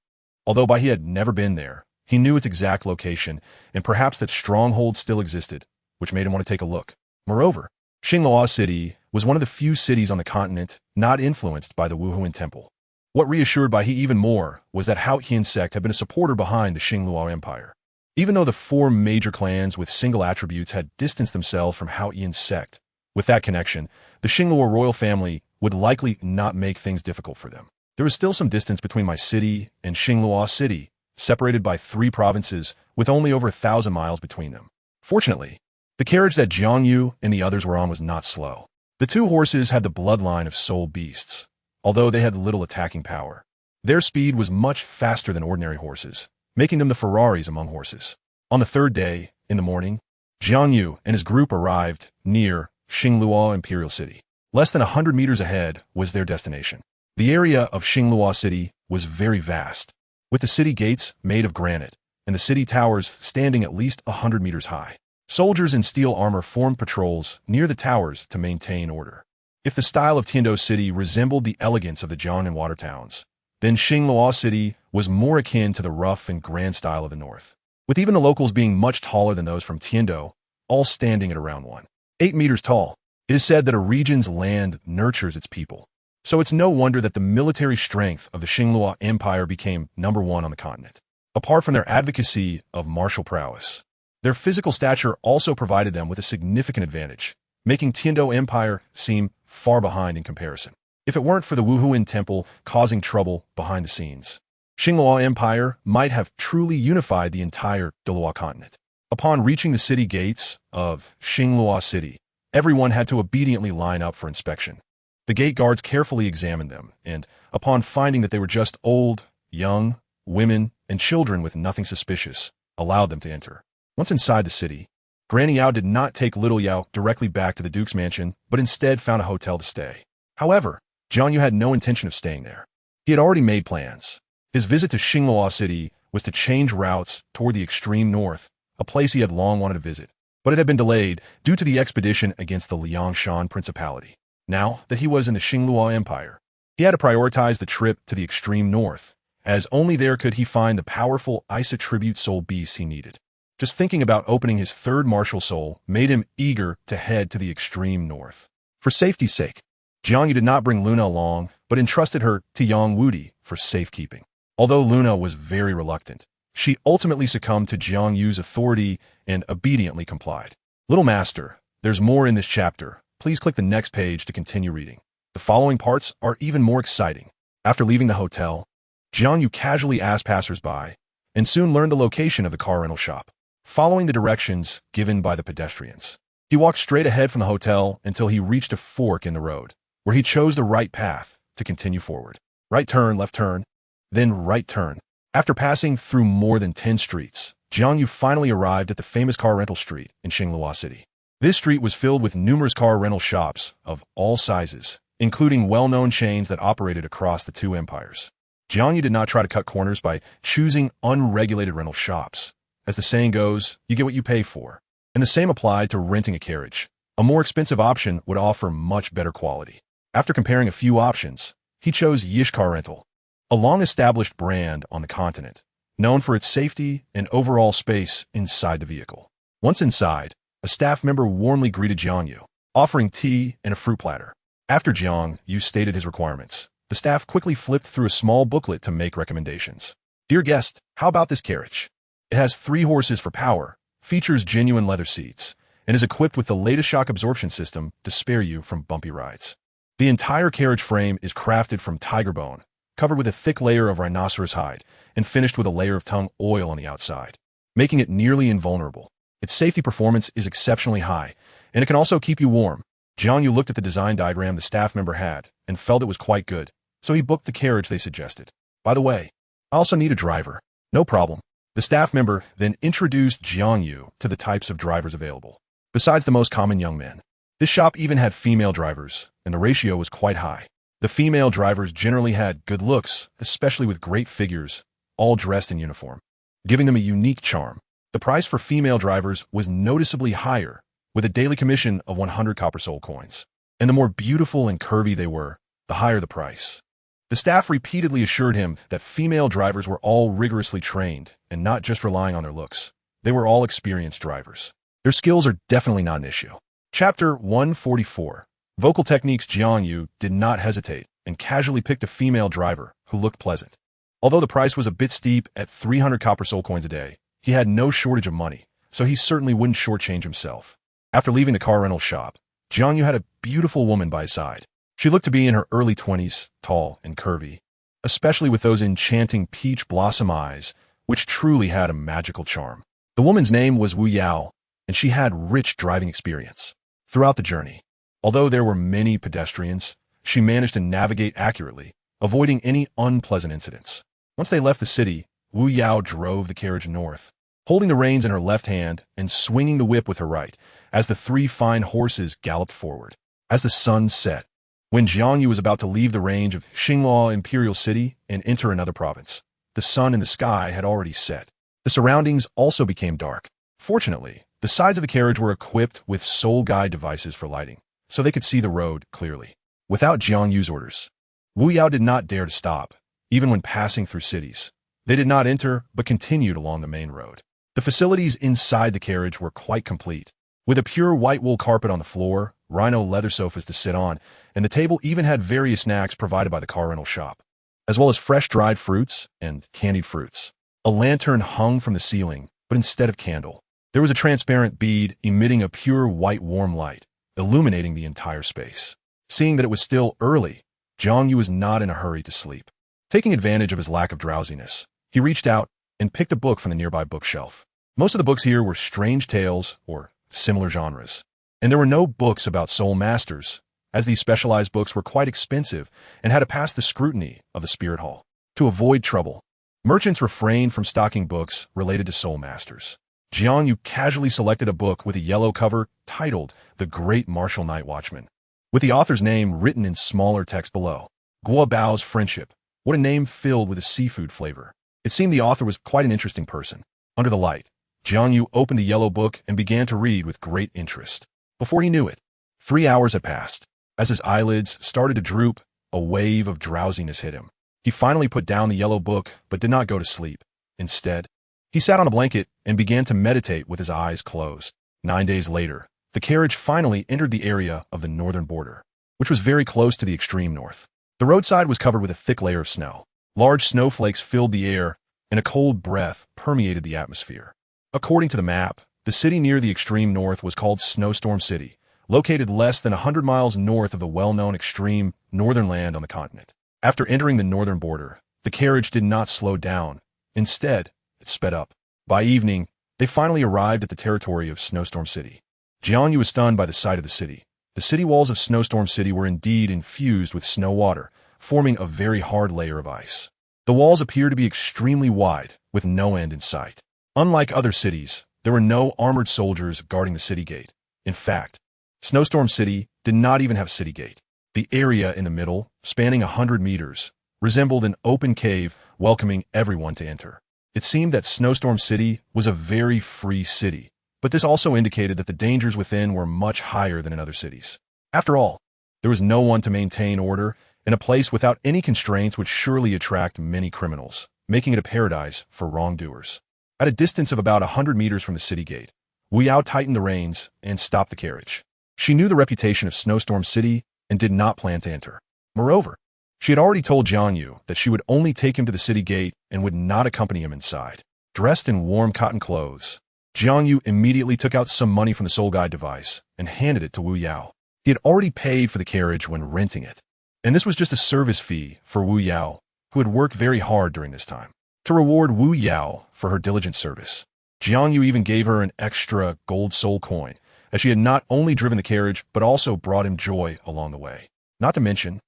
Although he had never been there, he knew its exact location, and perhaps that stronghold still existed, which made him want to take a look. Moreover, Xinglua City was one of the few cities on the continent not influenced by the Wuhuan Temple. What reassured he even more was that Haotian sect had been a supporter behind the Xinglua Empire. Even though the four major clans with single attributes had distanced themselves from Haotian sect, with that connection, the Xinglua royal family would likely not make things difficult for them. There was still some distance between my city and Xinglua City, separated by 3 provinces with only over 1,000 miles between them. Fortunately, the carriage that Jiang Yu and the others were on was not slow. The 2 horses had the bloodline of soul beasts, although they had little attacking power. Their speed was much faster than ordinary horses, making them the Ferraris among horses. On the 3rd day, in the morning, Jiang Yu and his group arrived near Xinglua Imperial City. Less than 100 meters ahead was their destination. The area of Xinglua City was very vast, with the city gates made of granite, and the city towers standing at least 100 meters high. Soldiers in steel armor formed patrols near the towers to maintain order. If the style of Tiando City resembled the elegance of the Jiang and water towns, then Xinglua City was more akin to the rough and grand style of the north, with even the locals being much taller than those from Tiando, all standing at around 1.8 meters tall. It is said that a region's land nurtures its people, so it's no wonder that the military strength of the Xinglua Empire became #1 on the continent. Apart from their advocacy of martial prowess, their physical stature also provided them with a significant advantage, making Tiando Empire seem far behind in comparison. If it weren't for the Wuhuan Temple causing trouble behind the scenes, Xinglua Empire might have truly unified the entire Douluo Continent. Upon reaching the city gates of Xinglua City, everyone had to obediently line up for inspection. The gate guards carefully examined them, and upon finding that they were just old, young, women, and children with nothing suspicious, allowed them to enter. Once inside the city, Granny Yao did not take little Yao directly back to the Duke's mansion, but instead found a hotel to stay. However, JiangYu had no intention of staying there. He had already made plans. His visit to Xinglua City was to change routes toward the extreme north, a place he had long wanted to visit, but it had been delayed due to the expedition against the Liangshan Principality. Now that he was in the Xinglua Empire, he had to prioritize the trip to the extreme north, as only there could he find the powerful ice-attribute soul beasts he needed. Just thinking about opening his 3rd martial soul made him eager to head to the extreme north. For safety's sake, JiangYu did not bring Luna along, but entrusted her to Yang Wudi for safekeeping. Although Luna was very reluctant, she ultimately succumbed to Jiang Yu's authority and obediently complied. Little Master, there's more in this chapter. Please click the next page to continue reading. The following parts are even more exciting. After leaving the hotel, Jiang Yu casually asked passersby and soon learned the location of the car rental shop. Following the directions given by the pedestrians, he walked straight ahead from the hotel until he reached a fork in the road, where he chose the right path to continue forward. Right turn, left turn, then right turn. After passing through more than 10 streets, Jiang Yu finally arrived at the famous car rental street in Xinglua City. This street was filled with numerous car rental shops of all sizes, including well-known chains that operated across the two empires. Jiang Yu did not try to cut corners by choosing unregulated rental shops. As the saying goes, you get what you pay for. And the same applied to renting a carriage. A more expensive option would offer much better quality. After comparing a few options, he chose Yish Car Rental, a long-established brand on the continent, known for its safety and overall space inside the vehicle. Once inside, a staff member warmly greeted Jiang Yu, offering tea and a fruit platter. After Jiang Yu stated his requirements, the staff quickly flipped through a small booklet to make recommendations. Dear guest, how about this carriage? It has 3 horses for power, features genuine leather seats, and is equipped with the latest shock absorption system to spare you from bumpy rides. The entire carriage frame is crafted from tiger bone, covered with a thick layer of rhinoceros hide, and finished with a layer of tung oil on the outside, making it nearly invulnerable. Its safety performance is exceptionally high, and it can also keep you warm. Jiang Yu looked at the design diagram the staff member had and felt it was quite good, so he booked the carriage they suggested. By the way, I also need a driver. No problem. The staff member then introduced Jiang Yu to the types of drivers available. Besides the most common young men, this shop even had female drivers, and the ratio was quite high. The female drivers generally had good looks, especially with great figures, all dressed in uniform, giving them a unique charm. The price for female drivers was noticeably higher, with a daily commission of 100 copper soul coins. And the more beautiful and curvy they were, the higher the price. The staff repeatedly assured him that female drivers were all rigorously trained and not just relying on their looks. They were all experienced drivers. Their skills are definitely not an issue. Chapter 144. Vocal Techniques. Jiang Yu did not hesitate and casually picked a female driver who looked pleasant. Although the price was a bit steep at 300 copper soul coins a day, he had no shortage of money, so he certainly wouldn't shortchange himself. After leaving the car rental shop, Jiang Yu had a beautiful woman by his side. She looked to be in her early 20s, tall and curvy, especially with those enchanting peach blossom eyes, which truly had a magical charm. The woman's name was Wu Yao, and she had rich driving experience. Throughout the journey, although there were many pedestrians, she managed to navigate accurately, avoiding any unpleasant incidents. Once they left the city, Wu Yao drove the carriage north, holding the reins in her left hand and swinging the whip with her right, as the 3 fine horses galloped forward. As the sun set, when Jiang Yu was about to leave the range of Xinglua Imperial City and enter another province, the sun in the sky had already set. The surroundings also became dark. Fortunately, the sides of the carriage were equipped with soul guide devices for lighting, so they could see the road clearly. Without Jiang Yu's orders, Wu Yao did not dare to stop, even when passing through cities. They did not enter, but continued along the main road. The facilities inside the carriage were quite complete, with a pure white wool carpet on the floor, rhino leather sofas to sit on, and the table even had various snacks provided by the car rental shop, as well as fresh dried fruits and candied fruits. A lantern hung from the ceiling, but instead of candle, there was a transparent bead emitting a pure white warm light, illuminating the entire space. Seeing that it was still early, Jiang Yu was not in a hurry to sleep. Taking advantage of his lack of drowsiness, he reached out and picked a book from the nearby bookshelf. Most of the books here were strange tales or similar genres, and there were no books about soul masters, as these specialized books were quite expensive and had to pass the scrutiny of the spirit hall. To avoid trouble, merchants refrained from stocking books related to soul masters. Jiang Yu casually selected a book with a yellow cover titled The Great Martial Night Watchman, with the author's name written in smaller text below. Guo Bao's Friendship. What a name filled with a seafood flavor. It seemed the author was quite an interesting person. Under the light, Jiang Yu opened the yellow book and began to read with great interest. Before he knew it, 3 hours had passed. As his eyelids started to droop, a wave of drowsiness hit him. He finally put down the yellow book, but did not go to sleep. Instead, he sat on a blanket and began to meditate with his eyes closed. 9 days later, the carriage finally entered the area of the northern border, which which was very close to the extreme north. The roadside was covered with a thick layer of snow. Large snowflakes filled the air, and a cold breath permeated the atmosphere. According to the map, the city near the extreme north was called Snowstorm City, located less than 100 miles north of the well-known extreme northern land on the continent. After entering the northern border, the carriage did not slow down. Instead, it sped up. By evening, they finally arrived at the territory of Snowstorm City. Jiang Yu was stunned by the sight of the city. The city walls of Snowstorm City were indeed infused with snow water, forming a very hard layer of ice. The walls appeared to be extremely wide, with no end in sight. Unlike other cities, there were no armored soldiers guarding the city gate. In fact, Snowstorm City did not even have a city gate. The area in the middle, spanning 100 meters, resembled an open cave welcoming everyone to enter. It seemed that Snowstorm City was a very free city, but this also indicated that the dangers within were much higher than in other cities. After all, there was no one to maintain order, and a place without any constraints would surely attract many criminals, making it a paradise for wrongdoers. At a distance of about 100 meters from the city gate, Wu Yao tightened the reins and stopped the carriage. She knew the reputation of Snowstorm City and did not plan to enter. Moreover, she had already told Jiang Yu that she would only take him to the city gate and would not accompany him inside. Dressed in warm cotton clothes, Jiang Yu immediately took out some money from the soul guide device and handed it to Wu Yao. He had already paid for the carriage when renting it, and this was just a service fee for Wu Yao, who had worked very hard during this time. To reward Wu Yao for her diligent service, Jiang Yu even gave her an extra gold soul coin, as she had not only driven the carriage but also brought him joy along the way. Not to mention,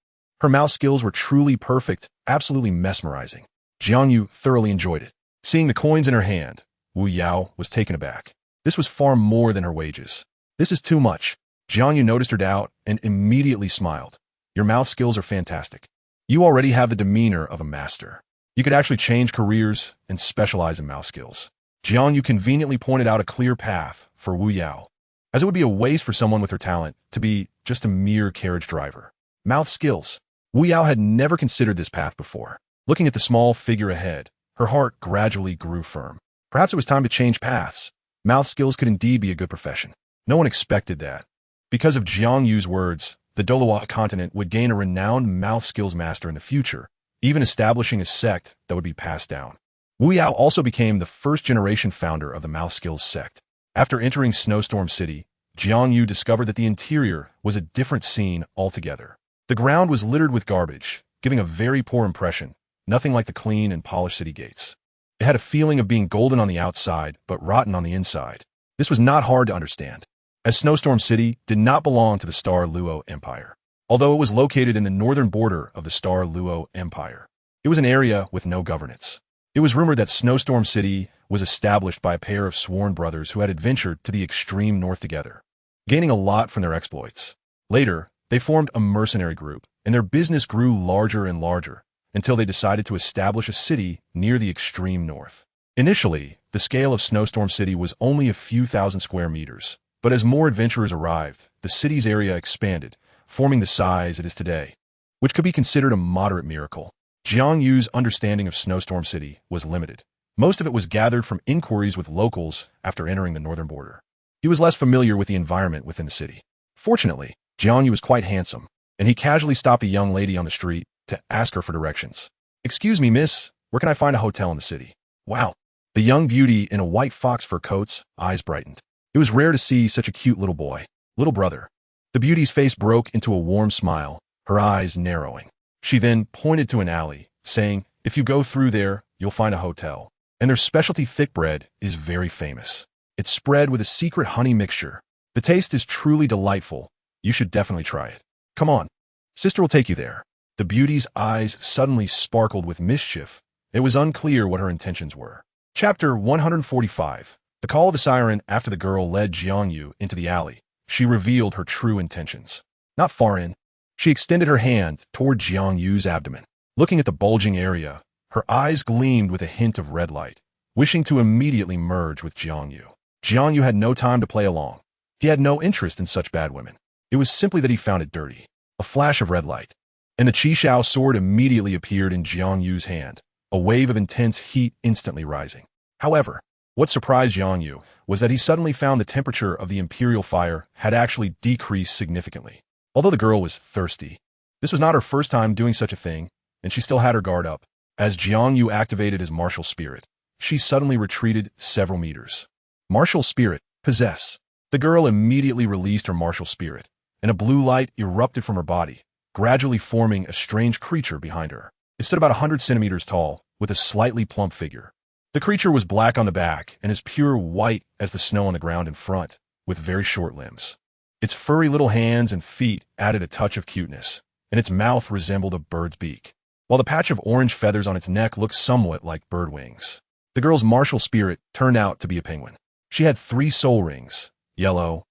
her mouth skills were truly perfect, absolutely mesmerizing. Jiang Yu thoroughly enjoyed it. Seeing the coins in her hand, Wu Yao was taken aback. This was far more than her wages. This is too much. Jiang Yu noticed her doubt and immediately smiled. Your mouth skills are fantastic. You already have the demeanor of a master. You could actually change careers and specialize in mouth skills. Jiang Yu conveniently pointed out a clear path for Wu Yao, as it would be a waste for someone with her talent to be just a mere carriage driver. Mouth skills. Wu Yao had never considered this path before. Looking at the small figure ahead, her heart gradually grew firm. Perhaps it was time to change paths. Mouth skills could indeed be a good profession. No one expected that. Because of Jiang Yu's words, the Douluo Continent would gain a renowned mouth skills master in the future, even establishing a sect that would be passed down. Wu Yao also became the first-generation founder of the mouth skills sect. After entering Snowstorm City, Jiang Yu discovered that the interior was a different scene altogether. The ground was littered with garbage, giving a very poor impression, nothing like the clean and polished city gates. It had a feeling of being golden on the outside, but rotten on the inside. This was not hard to understand, as Snowstorm City did not belong to the Star Luo Empire. Although it was located in the northern border of the Star Luo Empire, it was an area with no governance. It was rumored that Snowstorm City was established by a pair of sworn brothers who had adventured to the extreme north together, gaining a lot from their exploits. Later, they formed a mercenary group, and their business grew larger and larger, until they decided to establish a city near the extreme north. Initially, the scale of Snowstorm City was only a few thousand square meters, but as more adventurers arrived, the city's area expanded, forming the size it is today, which could be considered a moderate miracle. Jiang Yu's understanding of Snowstorm City was limited. Most of it was gathered from inquiries with locals after entering the northern border. He was less familiar with the environment within the city. Fortunately, Jiang Yu was quite handsome, and he casually stopped a young lady on the street to ask her for directions. "Excuse me, miss, where can I find a hotel in the city?" Wow. The young beauty in a white fox fur coat's eyes brightened. It was rare to see such a cute little boy. Little brother. The beauty's face broke into a warm smile, her eyes narrowing. She then pointed to an alley, saying, "If you go through there, you'll find a hotel. And their specialty thick bread is very famous. It's spread with a secret honey mixture. The taste is truly delightful. You should definitely try it. Come on. Sister will take you there." The beauty's eyes suddenly sparkled with mischief. It was unclear what her intentions were. Chapter 145. The call of the siren. After the girl led Jiang Yu into the alley, she revealed her true intentions. Not far in, she extended her hand toward Jiang Yu's abdomen. Looking at the bulging area, her eyes gleamed with a hint of red light, wishing to immediately merge with Jiang Yu. Jiang Yu had no time to play along. He had no interest in such bad women. It was simply that he found it dirty. A flash of red light, and the Chixiao Sword immediately appeared in Jiang Yu's hand, a wave of intense heat instantly rising. However, what surprised Jiang Yu was that he suddenly found the temperature of the imperial fire had actually decreased significantly. Although the girl was thirsty, this was not her first time doing such a thing, and she still had her guard up. As Jiang Yu activated his martial spirit, she suddenly retreated several meters. Martial spirit, possess. The girl immediately released her martial spirit, and a blue light erupted from her body, gradually forming a strange creature behind her. It stood about 100 centimeters tall, with a slightly plump figure. The creature was black on the back and as pure white as the snow on the ground in front, with very short limbs. Its furry little hands and feet added a touch of cuteness, and its mouth resembled a bird's beak, while the patch of orange feathers on its neck looked somewhat like bird wings. The girl's martial spirit turned out to be a penguin. She had 3 soul rings, yellow,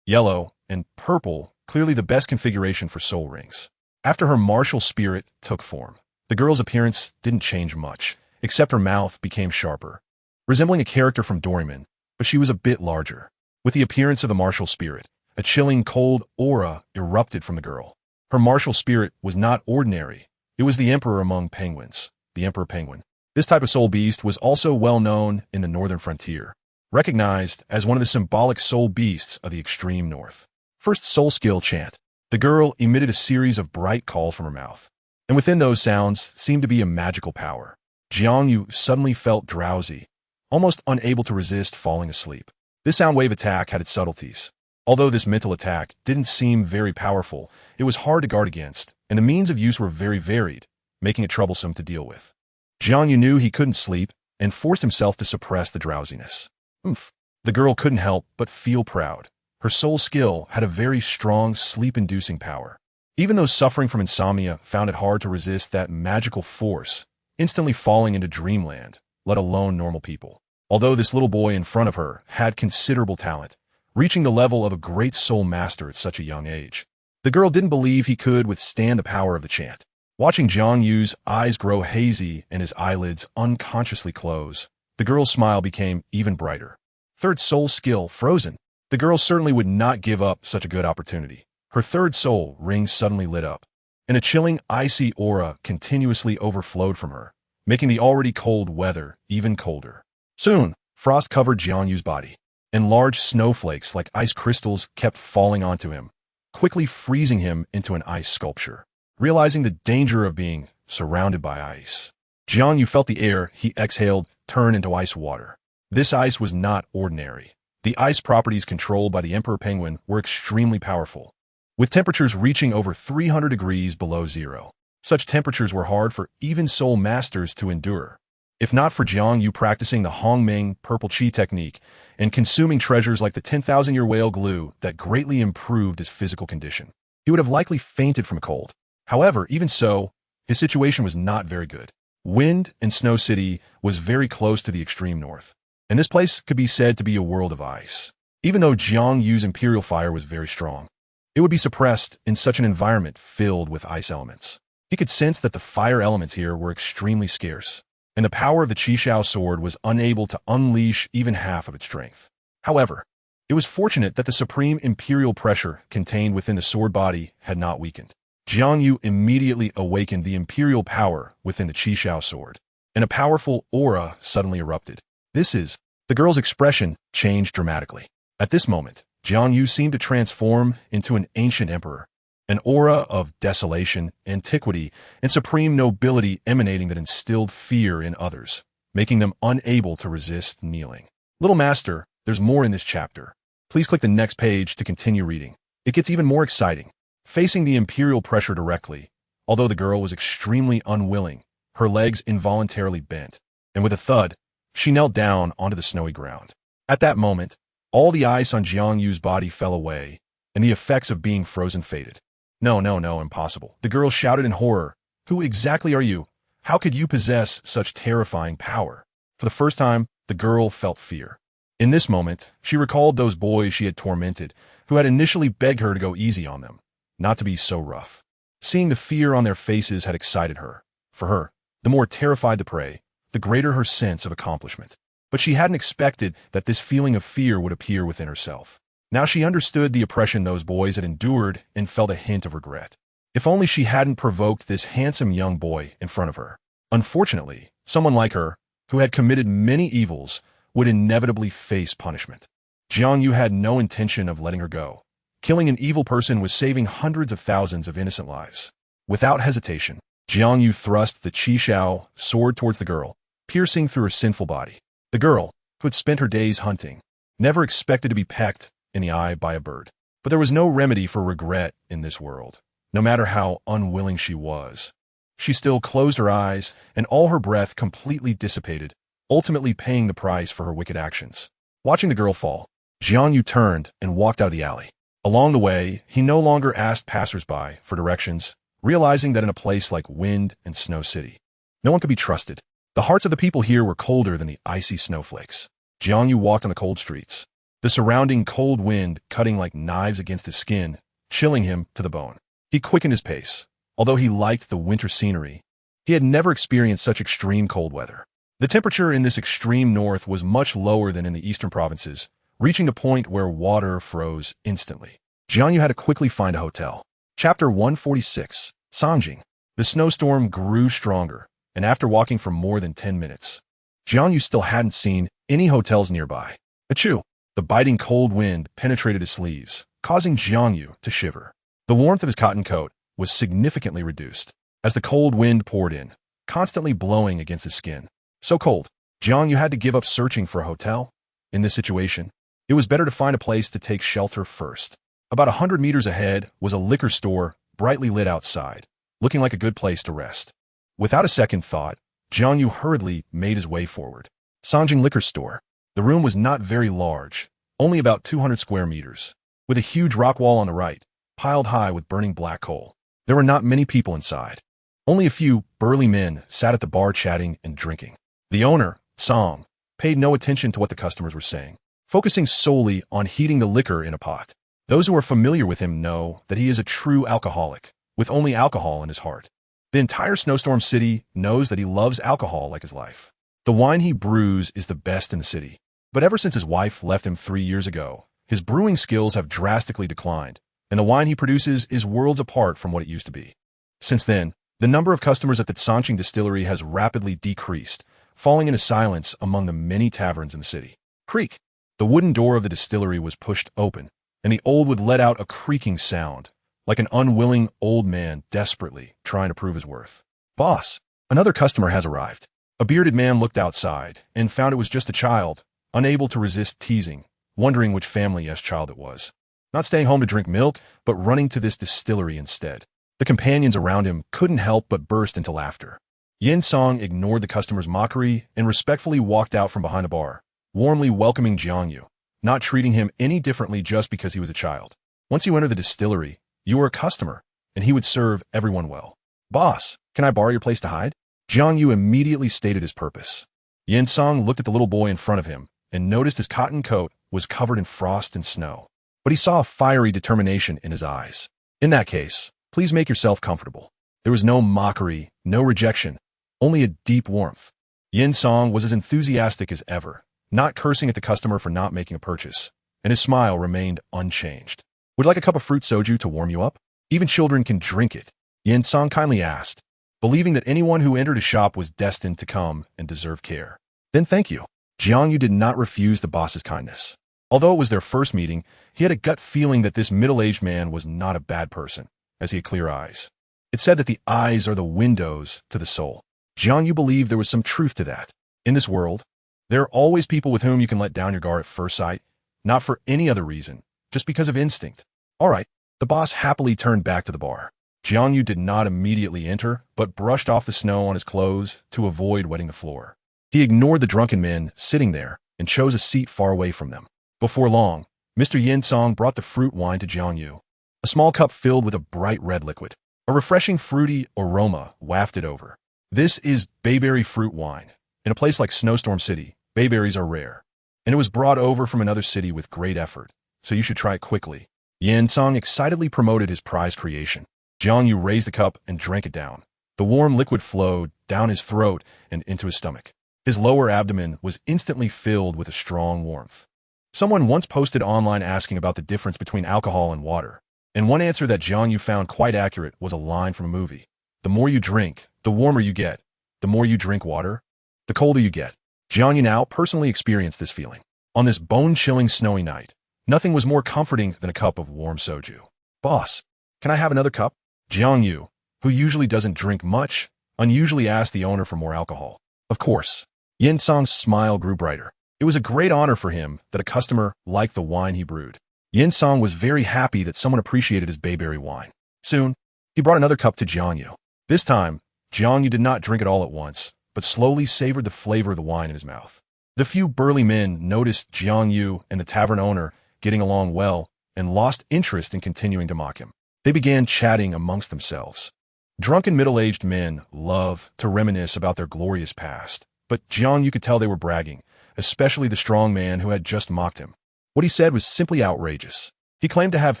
and purple, clearly the best configuration for soul rings. After her martial spirit took form, the girl's appearance didn't change much, except her mouth became sharper, resembling a character from Doraemon, but she was a bit larger. With the appearance of the martial spirit, a chilling cold aura erupted from the girl. Her martial spirit was not ordinary. It was the emperor among penguins, the emperor penguin. This type of soul beast was also well known in the northern frontier, recognized as one of the symbolic soul beasts of the extreme north. First soul skill chant. The girl emitted a series of bright calls from her mouth, and within those sounds seemed to be a magical power. Jiang Yu suddenly felt drowsy, almost unable to resist falling asleep. This sound wave attack had its subtleties. Although this mental attack didn't seem very powerful, it was hard to guard against, and the means of use were very varied, making it troublesome to deal with. Jiang Yu knew he couldn't sleep and forced himself to suppress the drowsiness. The girl couldn't help but feel proud. Her soul skill had a very strong sleep-inducing power. Even those suffering from insomnia found it hard to resist that magical force, instantly falling into dreamland, let alone normal people. Although this little boy in front of her had considerable talent, reaching the level of a great soul master at such a young age, the girl didn't believe he could withstand the power of the chant. Watching Jiang Yu's eyes grow hazy and his eyelids unconsciously close, the girl's smile became even brighter. Third soul skill, frozen. The girl certainly would not give up such a good opportunity. Her third soul ring suddenly lit up, and a chilling, icy aura continuously overflowed from her, making the already cold weather even colder. Soon, frost covered Jiang Yu's body, and large snowflakes like ice crystals kept falling onto him, quickly freezing him into an ice sculpture. Realizing the danger of being surrounded by ice, Jiang Yu felt the air he exhaled turn into ice water. This ice was not ordinary. The ice properties controlled by the emperor penguin were extremely powerful, with temperatures reaching over 300 degrees below zero. Such temperatures were hard for even soul masters to endure. If not for Jiang Yu practicing the Hongming purple chi technique and consuming treasures like the 10,000-year whale glue that greatly improved his physical condition, he would have likely fainted from cold. However, even so, his situation was not very good. Wind and Snow City was very close to the extreme north, and this place could be said to be a world of ice. Even though Jiang Yu's imperial fire was very strong, it would be suppressed in such an environment filled with ice elements. He could sense that the fire elements here were extremely scarce, and the power of the Chixiao Sword was unable to unleash even half of its strength. However, it was fortunate that the supreme imperial pressure contained within the sword body had not weakened. Jiang Yu immediately awakened the imperial power within the Chixiao Sword, and a powerful aura suddenly erupted. The girl's expression changed dramatically. At this moment, Jiang Yu seemed to transform into an ancient emperor, an aura of desolation, antiquity, and supreme nobility emanating that instilled fear in others, making them unable to resist kneeling. Little Master, there's more in this chapter. Please click the next page to continue reading. It gets even more exciting. Facing the imperial pressure directly, although the girl was extremely unwilling, her legs involuntarily bent, and with a thud, she knelt down onto the snowy ground. At that moment, all the ice on Jiang Yu's body fell away, and the effects of being frozen faded. No, impossible. The girl shouted in horror. Who exactly are you? How could you possess such terrifying power? For the first time, the girl felt fear. In this moment, she recalled those boys she had tormented, who had initially begged her to go easy on them, not to be so rough. Seeing the fear on their faces had excited her. For her, the more terrified the prey, the greater her sense of accomplishment. But she hadn't expected that this feeling of fear would appear within herself. Now she understood the oppression those boys had endured and felt a hint of regret. If only she hadn't provoked this handsome young boy in front of her. Unfortunately, someone like her, who had committed many evils, would inevitably face punishment. Jiang Yu had no intention of letting her go. Killing an evil person was saving hundreds of thousands of innocent lives. Without hesitation, Jiang Yu thrust the Chixiao Sword towards the girl, piercing through her sinful body. The girl, who had spent her days hunting, never expected to be pecked in the eye by a bird. But there was no remedy for regret in this world, no matter how unwilling she was. She still closed her eyes, and all her breath completely dissipated, ultimately paying the price for her wicked actions. Watching the girl fall, Jiang Yu turned and walked out of the alley. Along the way, he no longer asked passersby for directions, realizing that in a place like Wind and Snow City, no one could be trusted. The hearts of the people here were colder than the icy snowflakes. Jiang Yu walked on the cold streets, the surrounding cold wind cutting like knives against his skin, chilling him to the bone. He quickened his pace. Although he liked the winter scenery, he had never experienced such extreme cold weather. The temperature in this extreme north was much lower than in the eastern provinces, reaching the point where water froze instantly. Jiang Yu had to quickly find a hotel. Chapter 146, Sanjing. The snowstorm grew stronger, and after walking for more than 10 minutes, Jiang Yu still hadn't seen any hotels nearby. Achoo! The biting cold wind penetrated his sleeves, causing Jiang Yu to shiver. The warmth of his cotton coat was significantly reduced as the cold wind poured in, constantly blowing against his skin. So cold, Jiang Yu had to give up searching for a hotel. In this situation, it was better to find a place to take shelter first. About 100 meters ahead was a liquor store brightly lit outside, looking like a good place to rest. Without a second thought, Jiang Yu hurriedly made his way forward. Sanjing Liquor Store. The room was not very large, only about 200 square meters, with a huge rock wall on the right, piled high with burning black coal. There were not many people inside. Only a few burly men sat at the bar chatting and drinking. The owner, Song, paid no attention to what the customers were saying, focusing solely on heating the liquor in a pot. Those who are familiar with him know that he is a true alcoholic, with only alcohol in his heart. The entire Snowstorm City knows that he loves alcohol like his life. The wine he brews is the best in the city. But ever since his wife left him 3 years ago, his brewing skills have drastically declined, and the wine he produces is worlds apart from what it used to be. Since then, the number of customers at the Sanjing distillery has rapidly decreased, falling into silence among the many taverns in the city. Creak! The wooden door of the distillery was pushed open, and the old wood let out a creaking sound, like an unwilling old man desperately trying to prove his worth. Boss, another customer has arrived. A bearded man looked outside and found it was just a child, unable to resist teasing, wondering which family-esque child it was. Not staying home to drink milk, but running to this distillery instead. The companions around him couldn't help but burst into laughter. Yin Song ignored the customer's mockery and respectfully walked out from behind the bar, warmly welcoming Jiang Yu, not treating him any differently just because he was a child. Once you enter the distillery, you were a customer, and he would serve everyone well. Boss, can I borrow your place to hide? Jiang Yu immediately stated his purpose. Yin Song looked at the little boy in front of him and noticed his cotton coat was covered in frost and snow. But he saw a fiery determination in his eyes. In that case, please make yourself comfortable. There was no mockery, no rejection, only a deep warmth. Yin Song was as enthusiastic as ever, not cursing at the customer for not making a purchase, and his smile remained unchanged. Would you like a cup of fruit soju to warm you up? Even children can drink it, Yin Song kindly asked, believing that anyone who entered his shop was destined to come and deserve care. Then thank you. Jiang Yu did not refuse the boss's kindness. Although it was their first meeting, he had a gut feeling that this middle-aged man was not a bad person, as he had clear eyes. It said that the eyes are the windows to the soul. Jiang Yu believed there was some truth to that. In this world, there are always people with whom you can let down your guard at first sight, not for any other reason, just because of instinct. All right, the boss happily turned back to the bar. Jiang Yu did not immediately enter, but brushed off the snow on his clothes to avoid wetting the floor. He ignored the drunken men sitting there and chose a seat far away from them. Before long, Mr. Yin Song brought the fruit wine to Jiang Yu, a small cup filled with a bright red liquid. A refreshing fruity aroma wafted over. This is bayberry fruit wine. In a place like Snowstorm City, bayberries are rare, and it was brought over from another city with great effort, so you should try it quickly. Yin Song excitedly promoted his prize creation. Jiang Yu raised the cup and drank it down. The warm liquid flowed down his throat and into his stomach. His lower abdomen was instantly filled with a strong warmth. Someone once posted online asking about the difference between alcohol and water, and one answer that Jiang Yu found quite accurate was a line from a movie. The more you drink, the warmer you get. The more you drink water, the colder you get. Jiang Yu now personally experienced this feeling. On this bone-chilling snowy night, Nothing was more comforting than a cup of warm soju. "Boss, can I have another cup?" Jiang Yu, who usually doesn't drink much, unusually asked the owner for more alcohol. Of course. Yin Song's smile grew brighter. It was a great honor for him that a customer liked the wine he brewed. Yin Song was very happy that someone appreciated his bayberry wine. Soon, he brought another cup to Jiang Yu. This time, Jiang Yu did not drink it all at once, but slowly savored the flavor of the wine in his mouth. The few burly men noticed Jiang Yu and the tavern owner getting along well and lost interest in continuing to mock him. They began chatting amongst themselves. Drunken middle-aged men love to reminisce about their glorious past, but Jiang Yu could tell they were bragging, especially the strong man who had just mocked him. What he said was simply outrageous. He claimed to have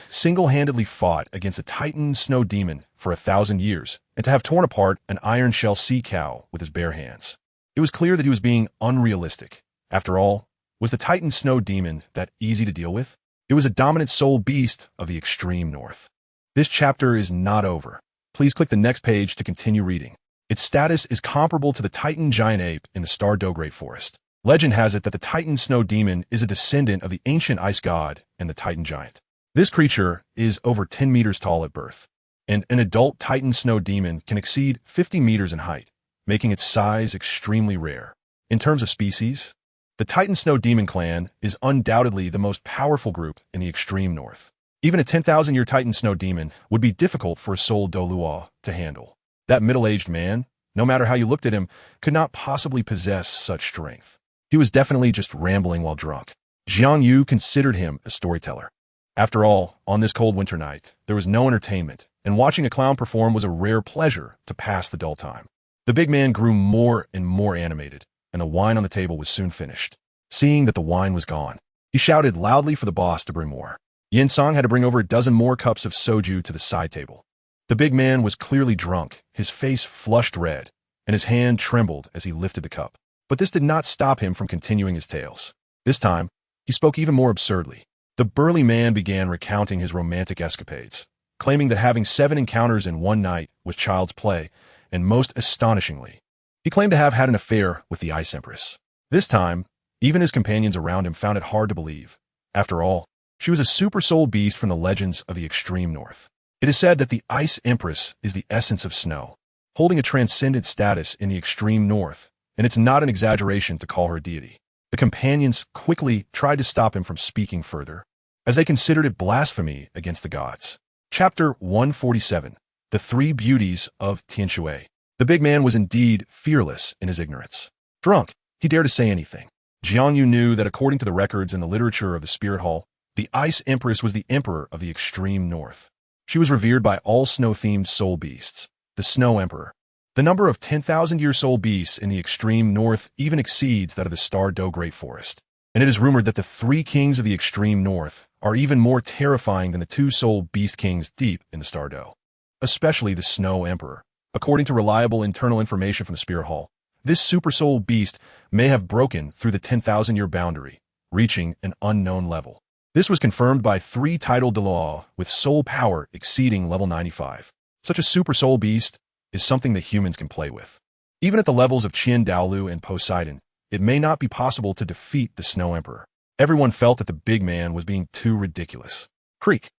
single-handedly fought against a Titan snow demon for 1,000 years and to have torn apart an iron shell sea cow with his bare hands. It was clear that he was being unrealistic. After all, was the Titan snow demon that easy to deal with? It was a dominant soul beast of the extreme north. This chapter is not over. Please click the next page to continue reading. Its status is comparable to the Titan giant ape in the Star Do Great Forest. Legend has it that the Titan snow demon is a descendant of the ancient ice god and the Titan giant. This creature is over 10 meters tall at birth, and an adult Titan snow demon can exceed 50 meters in height, making its size extremely rare. In terms of species, the Titan snow demon clan is undoubtedly the most powerful group in the extreme north. Even a 10,000-year Titan snow demon would be difficult for a soul Douluo to handle. That middle-aged man, no matter how you looked at him, could not possibly possess such strength. He was definitely just rambling while drunk. Jiang Yu considered him a storyteller. After all, on this cold winter night, there was no entertainment, and watching a clown perform was a rare pleasure to pass the dull time. The big man grew more and more animated, and the wine on the table was soon finished. Seeing that the wine was gone, he shouted loudly for the boss to bring more. Yin Song had to bring over a dozen more cups of soju to the side table. The big man was clearly drunk, his face flushed red, and his hand trembled as he lifted the cup. But this did not stop him from continuing his tales. This time, he spoke even more absurdly. The burly man began recounting his romantic escapades, claiming that having 7 encounters in one night was child's play, and most astonishingly, he claimed to have had an affair with the Ice Empress. This time, even his companions around him found it hard to believe. After all, she was a super soul beast from the legends of the extreme north. It is said that the Ice Empress is the essence of snow, holding a transcendent status in the extreme north, and it's not an exaggeration to call her a deity. The companions quickly tried to stop him from speaking further, as they considered it blasphemy against the gods. Chapter 147. The Three Beauties of Tianshui. The big man was indeed fearless in his ignorance. Drunk, he dared to say anything. Jiang Yu knew that according to the records in the literature of the Spirit Hall, the Ice Empress was the emperor of the extreme north. She was revered by all snow-themed soul beasts, the Snow Emperor. The number of 10,000-year soul beasts in the extreme north even exceeds that of the Star Do Great Forest. And it is rumored that the 3 kings of the extreme north are even more terrifying than the 2 soul beast kings deep in the Star Do. Especially the Snow Emperor. According to reliable internal information from the Spirit Hall, this super soul beast may have broken through the 10,000-year boundary, reaching an unknown level. This was confirmed by 3 titled Dalu with soul power exceeding level 95. Such a super soul beast is something that humans can play with. Even at the levels of Qin Dalu and Poseidon, it may not be possible to defeat the Snow Emperor. Everyone felt that the big man was being too ridiculous. Creak.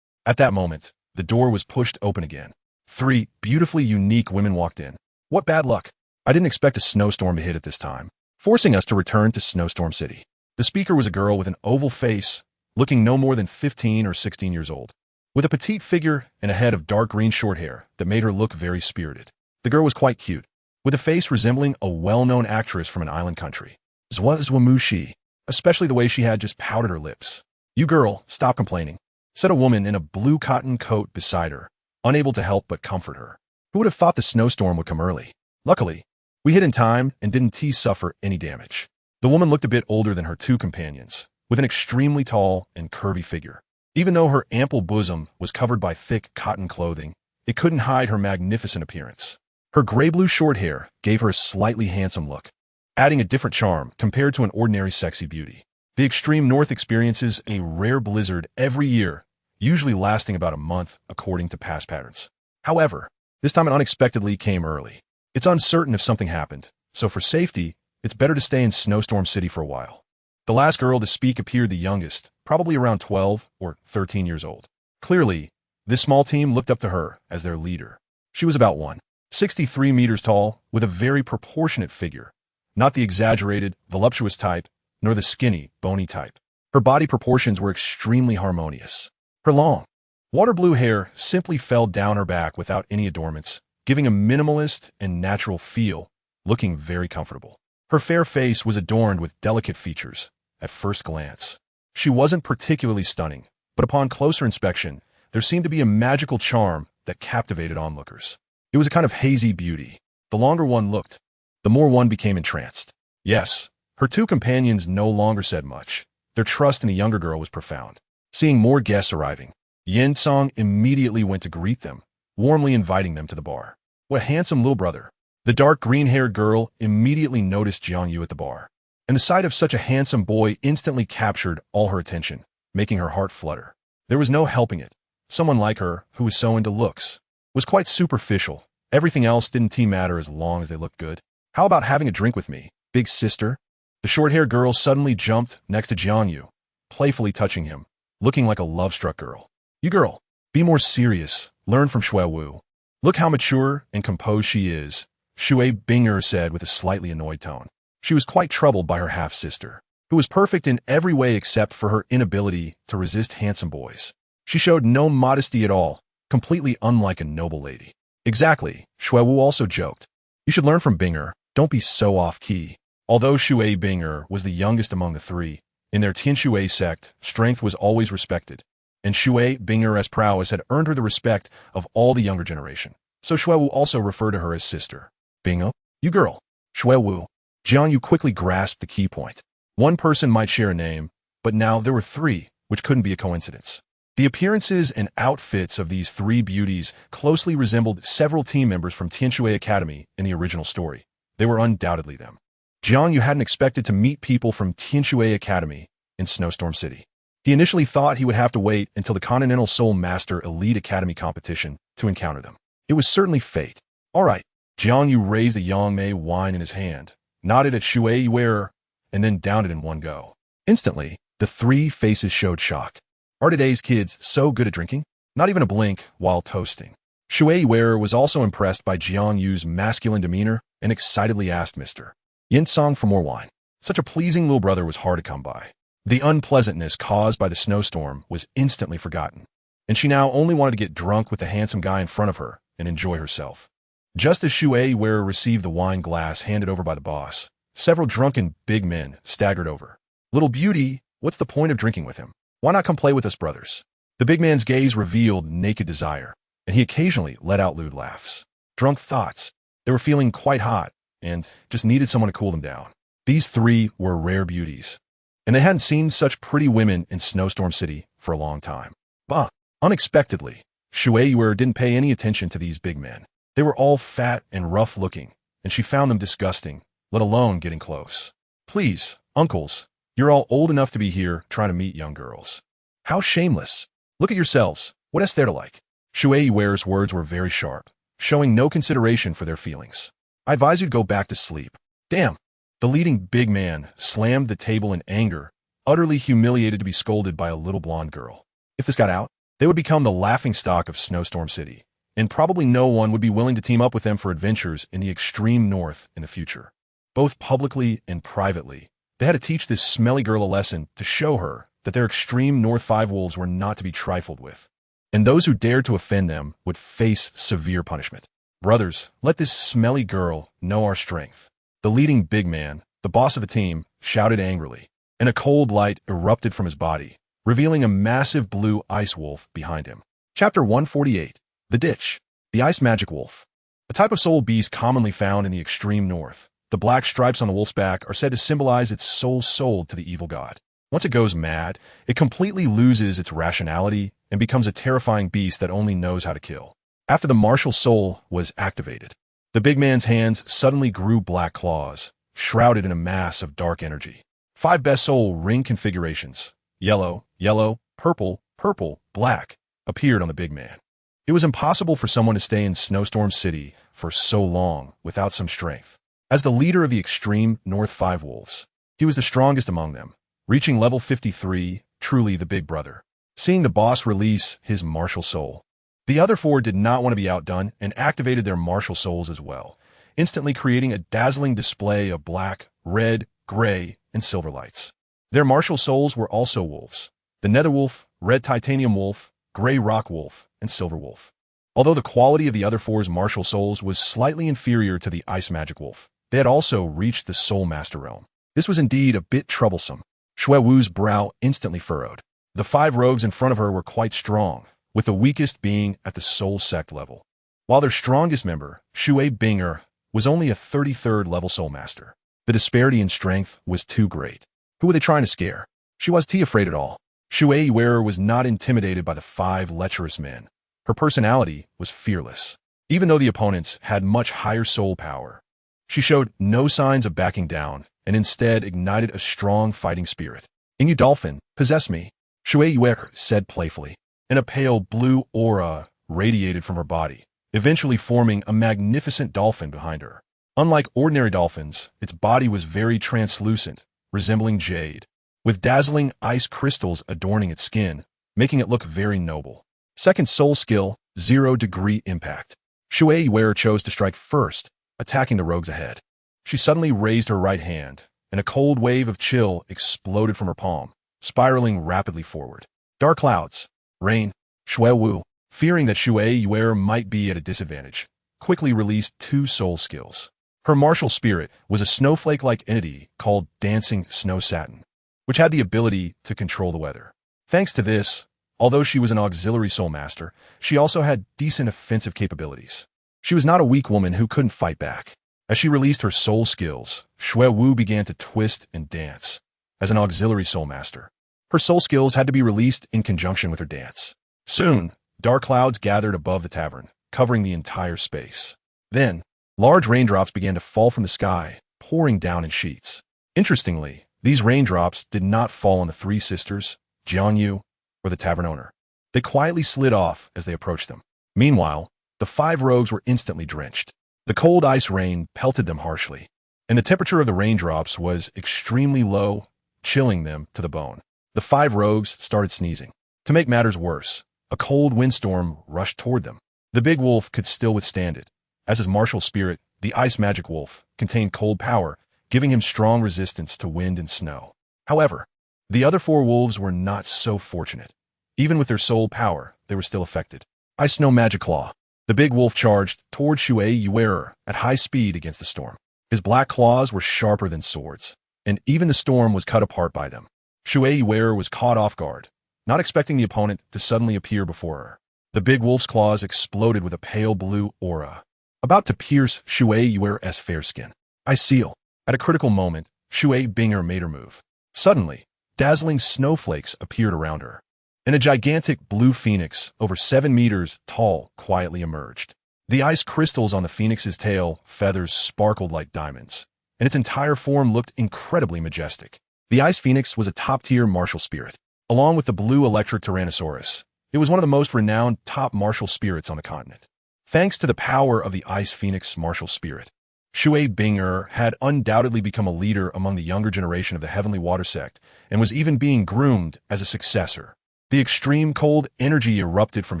At that moment, the door was pushed open again. 3 beautifully unique women walked in. What bad luck. I didn't expect a snowstorm to hit at this time, forcing us to return to Snowstorm City. The speaker was a girl with an oval face, looking no more than 15 or 16 years old, with a petite figure and a head of dark green short hair that made her look very spirited. The girl was quite cute, with a face resembling a well-known actress from an island country. Zwamushi, especially the way she had just powdered her lips. "You girl, stop complaining," said a woman in a blue cotton coat beside her, unable to help but comfort her. Who would have thought the snowstorm would come early? Luckily, we hid in time and didn't suffer any damage. The woman looked a bit older than her 2 companions, with an extremely tall and curvy figure. Even though her ample bosom was covered by thick cotton clothing, it couldn't hide her magnificent appearance. Her gray-blue short hair gave her a slightly handsome look, adding a different charm compared to an ordinary sexy beauty. The extreme north experiences a rare blizzard every year, usually lasting about a month according to past patterns. However, this time it unexpectedly came early. It's uncertain if something happened, so for safety, it's better to stay in Snowstorm City for a while. The last girl to speak appeared the youngest, probably around 12 or 13 years old. Clearly, this small team looked up to her as their leader. She was about 163 meters tall, with a very proportionate figure, not the exaggerated, voluptuous type, nor the skinny, bony type. Her body proportions were extremely harmonious. Her long, water blue hair simply fell down her back without any adornments, giving a minimalist and natural feel, looking very comfortable. Her fair face was adorned with delicate features, at first glance. She wasn't particularly stunning, but upon closer inspection, there seemed to be a magical charm that captivated onlookers. It was a kind of hazy beauty. The longer one looked, the more one became entranced. Yes, her two companions no longer said much. Their trust in the younger girl was profound. Seeing more guests arriving, Yin Song immediately went to greet them, warmly inviting them to the bar. What a handsome little brother. The dark green-haired girl immediately noticed Jiang Yu at the bar, and the sight of such a handsome boy instantly captured all her attention, making her heart flutter. There was no helping it. Someone like her, who was so into looks, was quite superficial. Everything else didn't matter as long as they looked good. How about having a drink with me, big sister? The short-haired girl suddenly jumped next to Jiang Yu, playfully touching him, looking like a love-struck girl. You girl, be more serious. Learn from Shui Wu. Look how mature and composed she is, Shui Binger said with a slightly annoyed tone. She was quite troubled by her half-sister, who was perfect in every way except for her inability to resist handsome boys. She showed no modesty at all, completely unlike a noble lady. Exactly, Shui Wu also joked. You should learn from Binger, don't be so off-key. Although Shui Binger was the youngest among the three, in their Tianshui sect, strength was always respected, and Shui Binger's prowess had earned her the respect of all the younger generation. So Shui Wu also referred to her as sister. Bingo, you girl. Shui Wu. Jiang Yu quickly grasped the key point. One person might share a name, but now there were three, which couldn't be a coincidence. The appearances and outfits of these three beauties closely resembled several team members from Tianshui Academy in the original story. They were undoubtedly them. Jiang Yu hadn't expected to meet people from Tianshui Academy in Snowstorm City. He initially thought he would have to wait until the Continental Soul Master Elite Academy competition to encounter them. It was certainly fate. All right. Jiang Yu raised the Yangmei wine in his hand, nodded at Shui Wu, and then downed it in one go. Instantly, the three faces showed shock. Are today's kids so good at drinking? Not even a blink while toasting. Shui Wu was also impressed by Jiang Yu's masculine demeanor and excitedly asked Mr. Yin Song for more wine. Such a pleasing little brother was hard to come by. The unpleasantness caused by the snowstorm was instantly forgotten, and she now only wanted to get drunk with the handsome guy in front of her and enjoy herself. Just as Shui Wu received the wine glass handed over by the boss, several drunken big men staggered over. Little beauty, what's the point of drinking with him? Why not come play with us brothers? The big man's gaze revealed naked desire, and he occasionally let out lewd laughs. Drunk thoughts. They were feeling quite hot, and just needed someone to cool them down. These three were rare beauties, and they hadn't seen such pretty women in Snowstorm City for a long time. But, unexpectedly, Shui Wu didn't pay any attention to these big men. They were all fat and rough-looking, and she found them disgusting, let alone getting close. Please, uncles, you're all old enough to be here trying to meet young girls. How shameless. Look at yourselves. What is there to like? Shui Wu's words were very sharp, showing no consideration for their feelings. I advise you to go back to sleep. Damn. The leading big man slammed the table in anger, utterly humiliated to be scolded by a little blonde girl. If this got out, they would become the laughingstock of Snowstorm City, and probably no one would be willing to team up with them for adventures in the extreme north in the future. Both publicly and privately, they had to teach this smelly girl a lesson to show her that their extreme North Five Wolves were not to be trifled with, and those who dared to offend them would face severe punishment. Brothers, let this smelly girl know our strength. The leading big man, the boss of the team, shouted angrily, and a cold light erupted from his body, revealing a massive blue ice wolf behind him. Chapter 148. The Ditch. The Ice Magic Wolf. A type of soul beast commonly found in the extreme north. The black stripes on the wolf's back are said to symbolize its soul sold to the evil god. Once it goes mad, it completely loses its rationality and becomes a terrifying beast that only knows how to kill. After the martial soul was activated, the big man's hands suddenly grew black claws, shrouded in a mass of dark energy. 5 best soul ring configurations, yellow, yellow, purple, purple, black, appeared on the big man. It was impossible for someone to stay in Snowstorm City for so long without some strength. As the leader of the extreme North Five Wolves, he was the strongest among them, reaching level 53, truly the big brother. Seeing the boss release his martial soul, the other four did not want to be outdone and activated their martial souls as well, instantly creating a dazzling display of black, red, gray, and silver lights. Their martial souls were also wolves: the Nether Wolf, Red Titanium Wolf, Gray Rock Wolf, and Silver Wolf. Although the quality of the other four's martial souls was slightly inferior to the Ice Magic Wolf, they had also reached the Soul Master realm. This was indeed a bit troublesome. Shui Wu's brow instantly furrowed. The 5 rogues in front of her were quite strong, with the weakest being at the Soul Sect level, while their strongest member, Shui Binger, was only a 33rd level Soul Master. The disparity in strength was too great. Who were they trying to scare? She was afraid at all. Shui Wearer was not intimidated by the 5 lecherous men. Her personality was fearless. Even though the opponents had much higher soul power, she showed no signs of backing down and instead ignited a strong fighting spirit. "You dolphin, possess me," Shui Wearer said playfully, and a pale blue aura radiated from her body, eventually forming a magnificent dolphin behind her. Unlike ordinary dolphins, its body was very translucent, resembling jade, with dazzling ice crystals adorning its skin, making it look very noble. Second soul skill, 0-degree impact. Shui Wearer chose to strike first, attacking the rogues ahead. She suddenly raised her right hand, and a cold wave of chill exploded from her palm, spiraling rapidly forward. Dark clouds, rain. Shui Wu, fearing that Shui Wearer might be at a disadvantage, quickly released 2 soul skills. Her martial spirit was a snowflake-like entity called Dancing Snow Satin, which had the ability to control the weather. Thanks to this, although she was an auxiliary soul master, she also had decent offensive capabilities. She was not a weak woman who couldn't fight back. As she released her soul skills, Shui Wu began to twist and dance. As an auxiliary soul master, her soul skills had to be released in conjunction with her dance. Soon, dark clouds gathered above the tavern, covering the entire space. Then, large raindrops began to fall from the sky, pouring down in sheets. Interestingly, these raindrops did not fall on the 3 sisters, Jiang Yu, or the tavern owner. They quietly slid off as they approached them. Meanwhile, the 5 rogues were instantly drenched. The cold ice rain pelted them harshly, and the temperature of the raindrops was extremely low, chilling them to the bone. The 5 rogues started sneezing. To make matters worse, a cold windstorm rushed toward them. The big wolf could still withstand it, as his martial spirit, the Ice Magic Wolf, contained cold power, giving him strong resistance to wind and snow. However, the other 4 wolves were not so fortunate. Even with their soul power, they were still affected. Ice Snow Magic Claw. The big wolf charged toward Shui Wearer at high speed against the storm. His black claws were sharper than swords, and even the storm was cut apart by them. Shui Wearer was caught off guard, not expecting the opponent to suddenly appear before her. The big wolf's claws exploded with a pale blue aura, about to pierce Shui Wearer's fair skin. I seal. At a critical moment, Shui Binger made her move. Suddenly, dazzling snowflakes appeared around her, and a gigantic blue phoenix, over 7 meters tall, quietly emerged. The ice crystals on the phoenix's tail feathers sparkled like diamonds, and its entire form looked incredibly majestic. The ice phoenix was a top-tier martial spirit. Along with the blue electric Tyrannosaurus, it was one of the most renowned top martial spirits on the continent. Thanks to the power of the ice phoenix martial spirit, Shui Binger had undoubtedly become a leader among the younger generation of the Heavenly Water Sect and was even being groomed as a successor. The extreme cold energy erupted from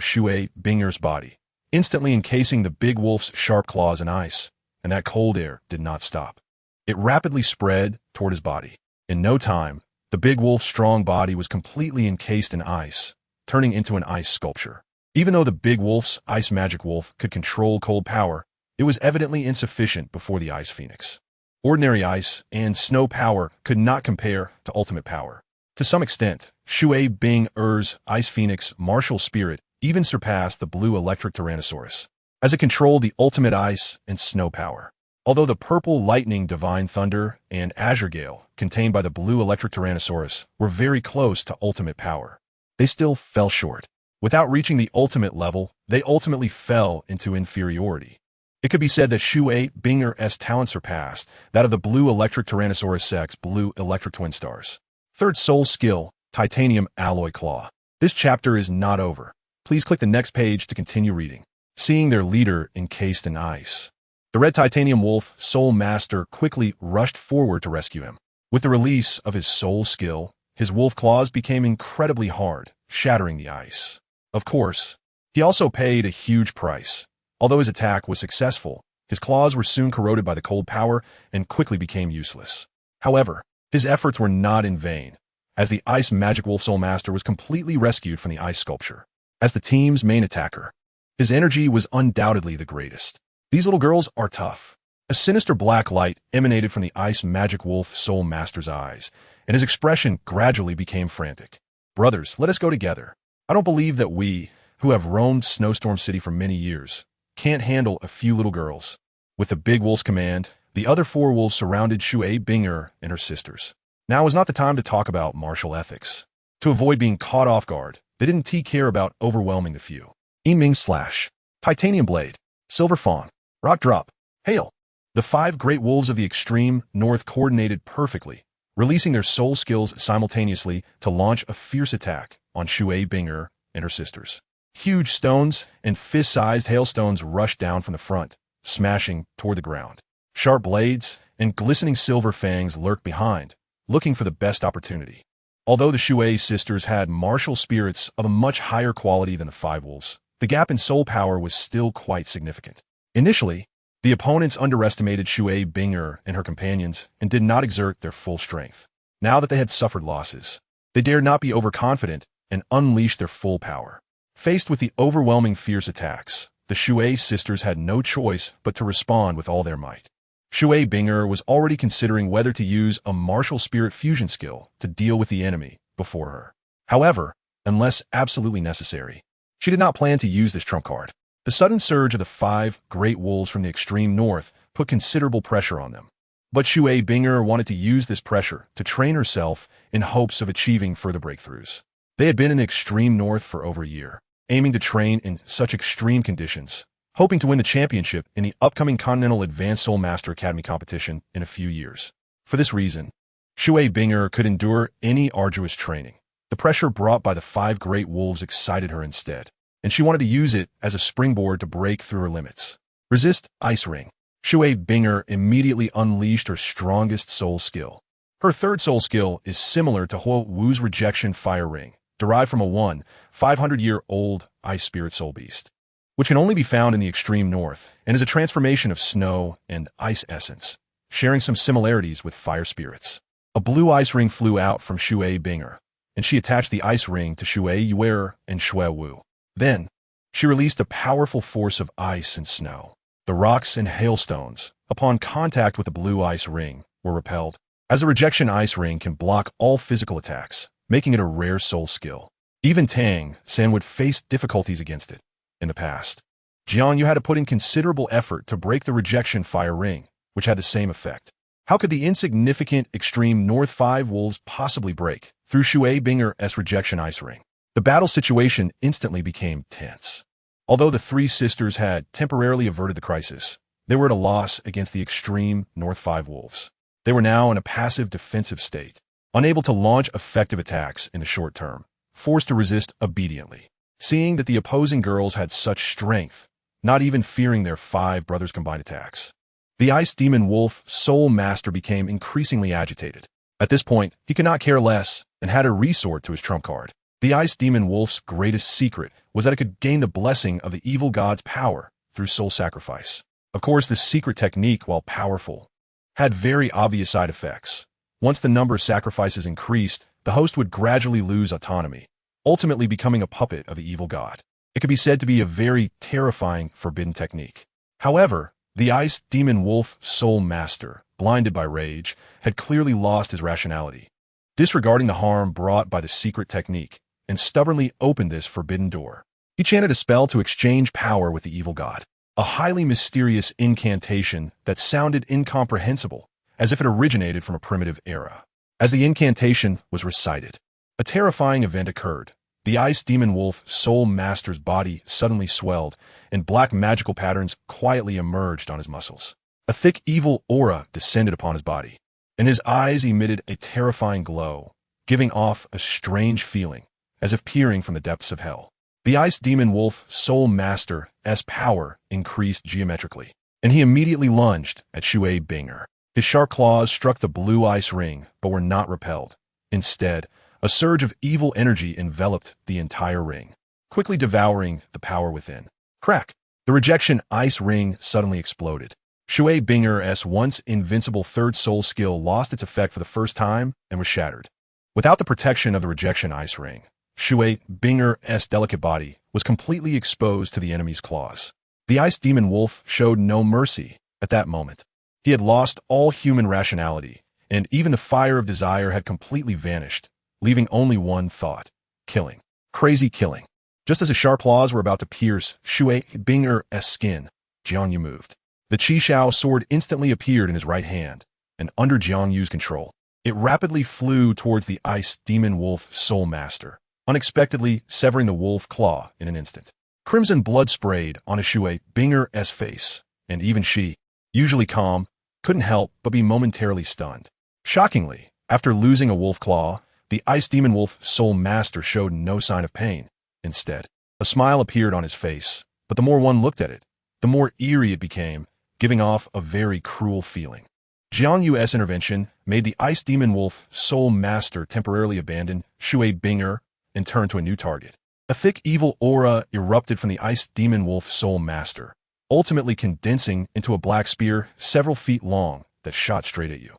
Shui Binger's body, instantly encasing the big wolf's sharp claws in ice, and that cold air did not stop. It rapidly spread toward his body. In no time, the big wolf's strong body was completely encased in ice, turning into an ice sculpture. Even though the big wolf's Ice Magic Wolf could control cold power, it was evidently insufficient before the Ice Phoenix. Ordinary ice and snow power could not compare to ultimate power. To some extent, Shui Binger's Ice Phoenix martial spirit even surpassed the blue electric Tyrannosaurus, as it controlled the ultimate ice and snow power. Although the purple lightning Divine Thunder and Azure Gale contained by the blue electric Tyrannosaurus were very close to ultimate power, they still fell short. Without reaching the ultimate level, they ultimately fell into inferiority. It could be said that Shui Binger's talent surpassed that of the blue electric Tyrannosaurus Sect's blue electric twin stars. Third soul skill, Titanium Alloy Claw. This chapter is not over. Please click the next page to continue reading. Seeing their leader encased in ice, the Red Titanium Wolf Soul Master quickly rushed forward to rescue him. With the release of his soul skill, his wolf claws became incredibly hard, shattering the ice. Of course, he also paid a huge price. Although his attack was successful, his claws were soon corroded by the cold power and quickly became useless. However, his efforts were not in vain, as the Ice Magic Wolf Soul Master was completely rescued from the ice sculpture. As the team's main attacker, his energy was undoubtedly the greatest. These little girls are tough. A sinister black light emanated from the Ice Magic Wolf Soul Master's eyes, and his expression gradually became frantic. Brothers, let us go together. I don't believe that we, who have roamed Snowstorm City for many years, can't handle a few little girls. With the big wolf's command, the other four wolves surrounded Shui Binger and her sisters. Now is not the time to talk about martial ethics. To avoid being caught off guard, they didn't care about overwhelming the few. Yiming Slash, Titanium Blade, Silver Fawn, Rock Drop, Hail. The five great wolves of the extreme north coordinated perfectly, releasing their soul skills simultaneously to launch a fierce attack on Shui Binger and her sisters. Huge stones and fist-sized hailstones rushed down from the front, smashing toward the ground. Sharp blades and glistening silver fangs lurked behind, looking for the best opportunity. Although the Shui sisters had martial spirits of a much higher quality than the five wolves, the gap in soul power was still quite significant. Initially, the opponents underestimated Shui Binger and her companions and did not exert their full strength. Now that they had suffered losses, they dared not be overconfident and unleash their full power. Faced with the overwhelming fierce attacks, the Shui sisters had no choice but to respond with all their might. Shui Binger was already considering whether to use a martial spirit fusion skill to deal with the enemy before her. However, unless absolutely necessary, she did not plan to use this trump card. The sudden surge of the five great wolves from the extreme north put considerable pressure on them. But Shui Binger wanted to use this pressure to train herself in hopes of achieving further breakthroughs. They had been in the extreme north for over a year, aiming to train in such extreme conditions, hoping to win the championship in the upcoming Continental Advanced Soul Master Academy competition in a few years. For this reason, Shui Binger could endure any arduous training. The pressure brought by the five great wolves excited her instead, and she wanted to use it as a springboard to break through her limits. Resist Ice Ring. Shui Binger immediately unleashed her strongest soul skill. Her third soul skill is similar to Huo Wu's Rejection Fire Ring, derived from a 500-year-old ice spirit soul beast, which can only be found in the extreme north and is a transformation of snow and ice essence, sharing some similarities with fire spirits. A blue ice ring flew out from Shui Binger, and she attached the ice ring to Shui Yu and Shui Wu. Then, she released a powerful force of ice and snow. The rocks and hailstones, upon contact with the blue ice ring, were repelled, as a rejection ice ring can block all physical attacks, making it a rare soul skill. Even Tang San would face difficulties against it. In the past, Jiang Yu had to put in considerable effort to break the rejection fire ring, which had the same effect. How could the insignificant extreme North 5 wolves possibly break through Shui Binger's rejection ice ring? The battle situation instantly became tense. Although the three sisters had temporarily averted the crisis, they were at a loss against the extreme North 5 wolves. They were now in a passive defensive state, unable to launch effective attacks in the short term, forced to resist obediently. Seeing that the opposing girls had such strength, not even fearing their 5 brothers' combined attacks, the Ice Demon Wolf Soul Master became increasingly agitated. At this point, he could not care less and had to resort to his trump card. The Ice Demon Wolf's greatest secret was that it could gain the blessing of the evil god's power through soul sacrifice. Of course, this secret technique, while powerful, had very obvious side effects. Once the number of sacrifices increased, the host would gradually lose autonomy, ultimately becoming a puppet of the evil god. It could be said to be a very terrifying, forbidden technique. However, the Ice Demon Wolf Soul Master, blinded by rage, had clearly lost his rationality, disregarding the harm brought by the secret technique, and stubbornly opened this forbidden door. He chanted a spell to exchange power with the evil god, a highly mysterious incantation that sounded incomprehensible, as if it originated from a primitive era. As the incantation was recited, a terrifying event occurred. The Ice Demon Wolf Soul Master's body suddenly swelled, and black magical patterns quietly emerged on his muscles. A thick evil aura descended upon his body, and his eyes emitted a terrifying glow, giving off a strange feeling, as if peering from the depths of hell. The Ice Demon Wolf Soul Master's power increased geometrically, and he immediately lunged at Shui Binger. His sharp claws struck the blue ice ring, but were not repelled. Instead, a surge of evil energy enveloped the entire ring, quickly devouring the power within. Crack! The rejection ice ring suddenly exploded. Shui Binger's once invincible third soul skill lost its effect for the first time and was shattered. Without the protection of the rejection ice ring, Shui Binger's delicate body was completely exposed to the enemy's claws. The ice demon wolf showed no mercy at that moment. He had lost all human rationality, and even the fire of desire had completely vanished, leaving only one thought: killing. Crazy killing. Just as his sharp claws were about to pierce Shui Binger's skin, JiangYu moved. The Chixiao Sword instantly appeared in his right hand, and under JiangYu's control, it rapidly flew towards the ice demon wolf soul master, unexpectedly severing the wolf claw in an instant. Crimson blood sprayed on Shui Binger's face, and even she, usually calm, couldn't help but be momentarily stunned. Shockingly, after losing a wolf claw, the ice demon wolf soul master showed no sign of pain. Instead, a smile appeared on his face, but the more one looked at it, the more eerie it became, giving off a very cruel feeling. JiangYu's intervention made the ice demon wolf soul master temporarily abandon Shui Binger and turn to a new target. A thick evil aura erupted from the ice demon wolf soul master, ultimately condensing into a black spear several feet long that shot straight at you.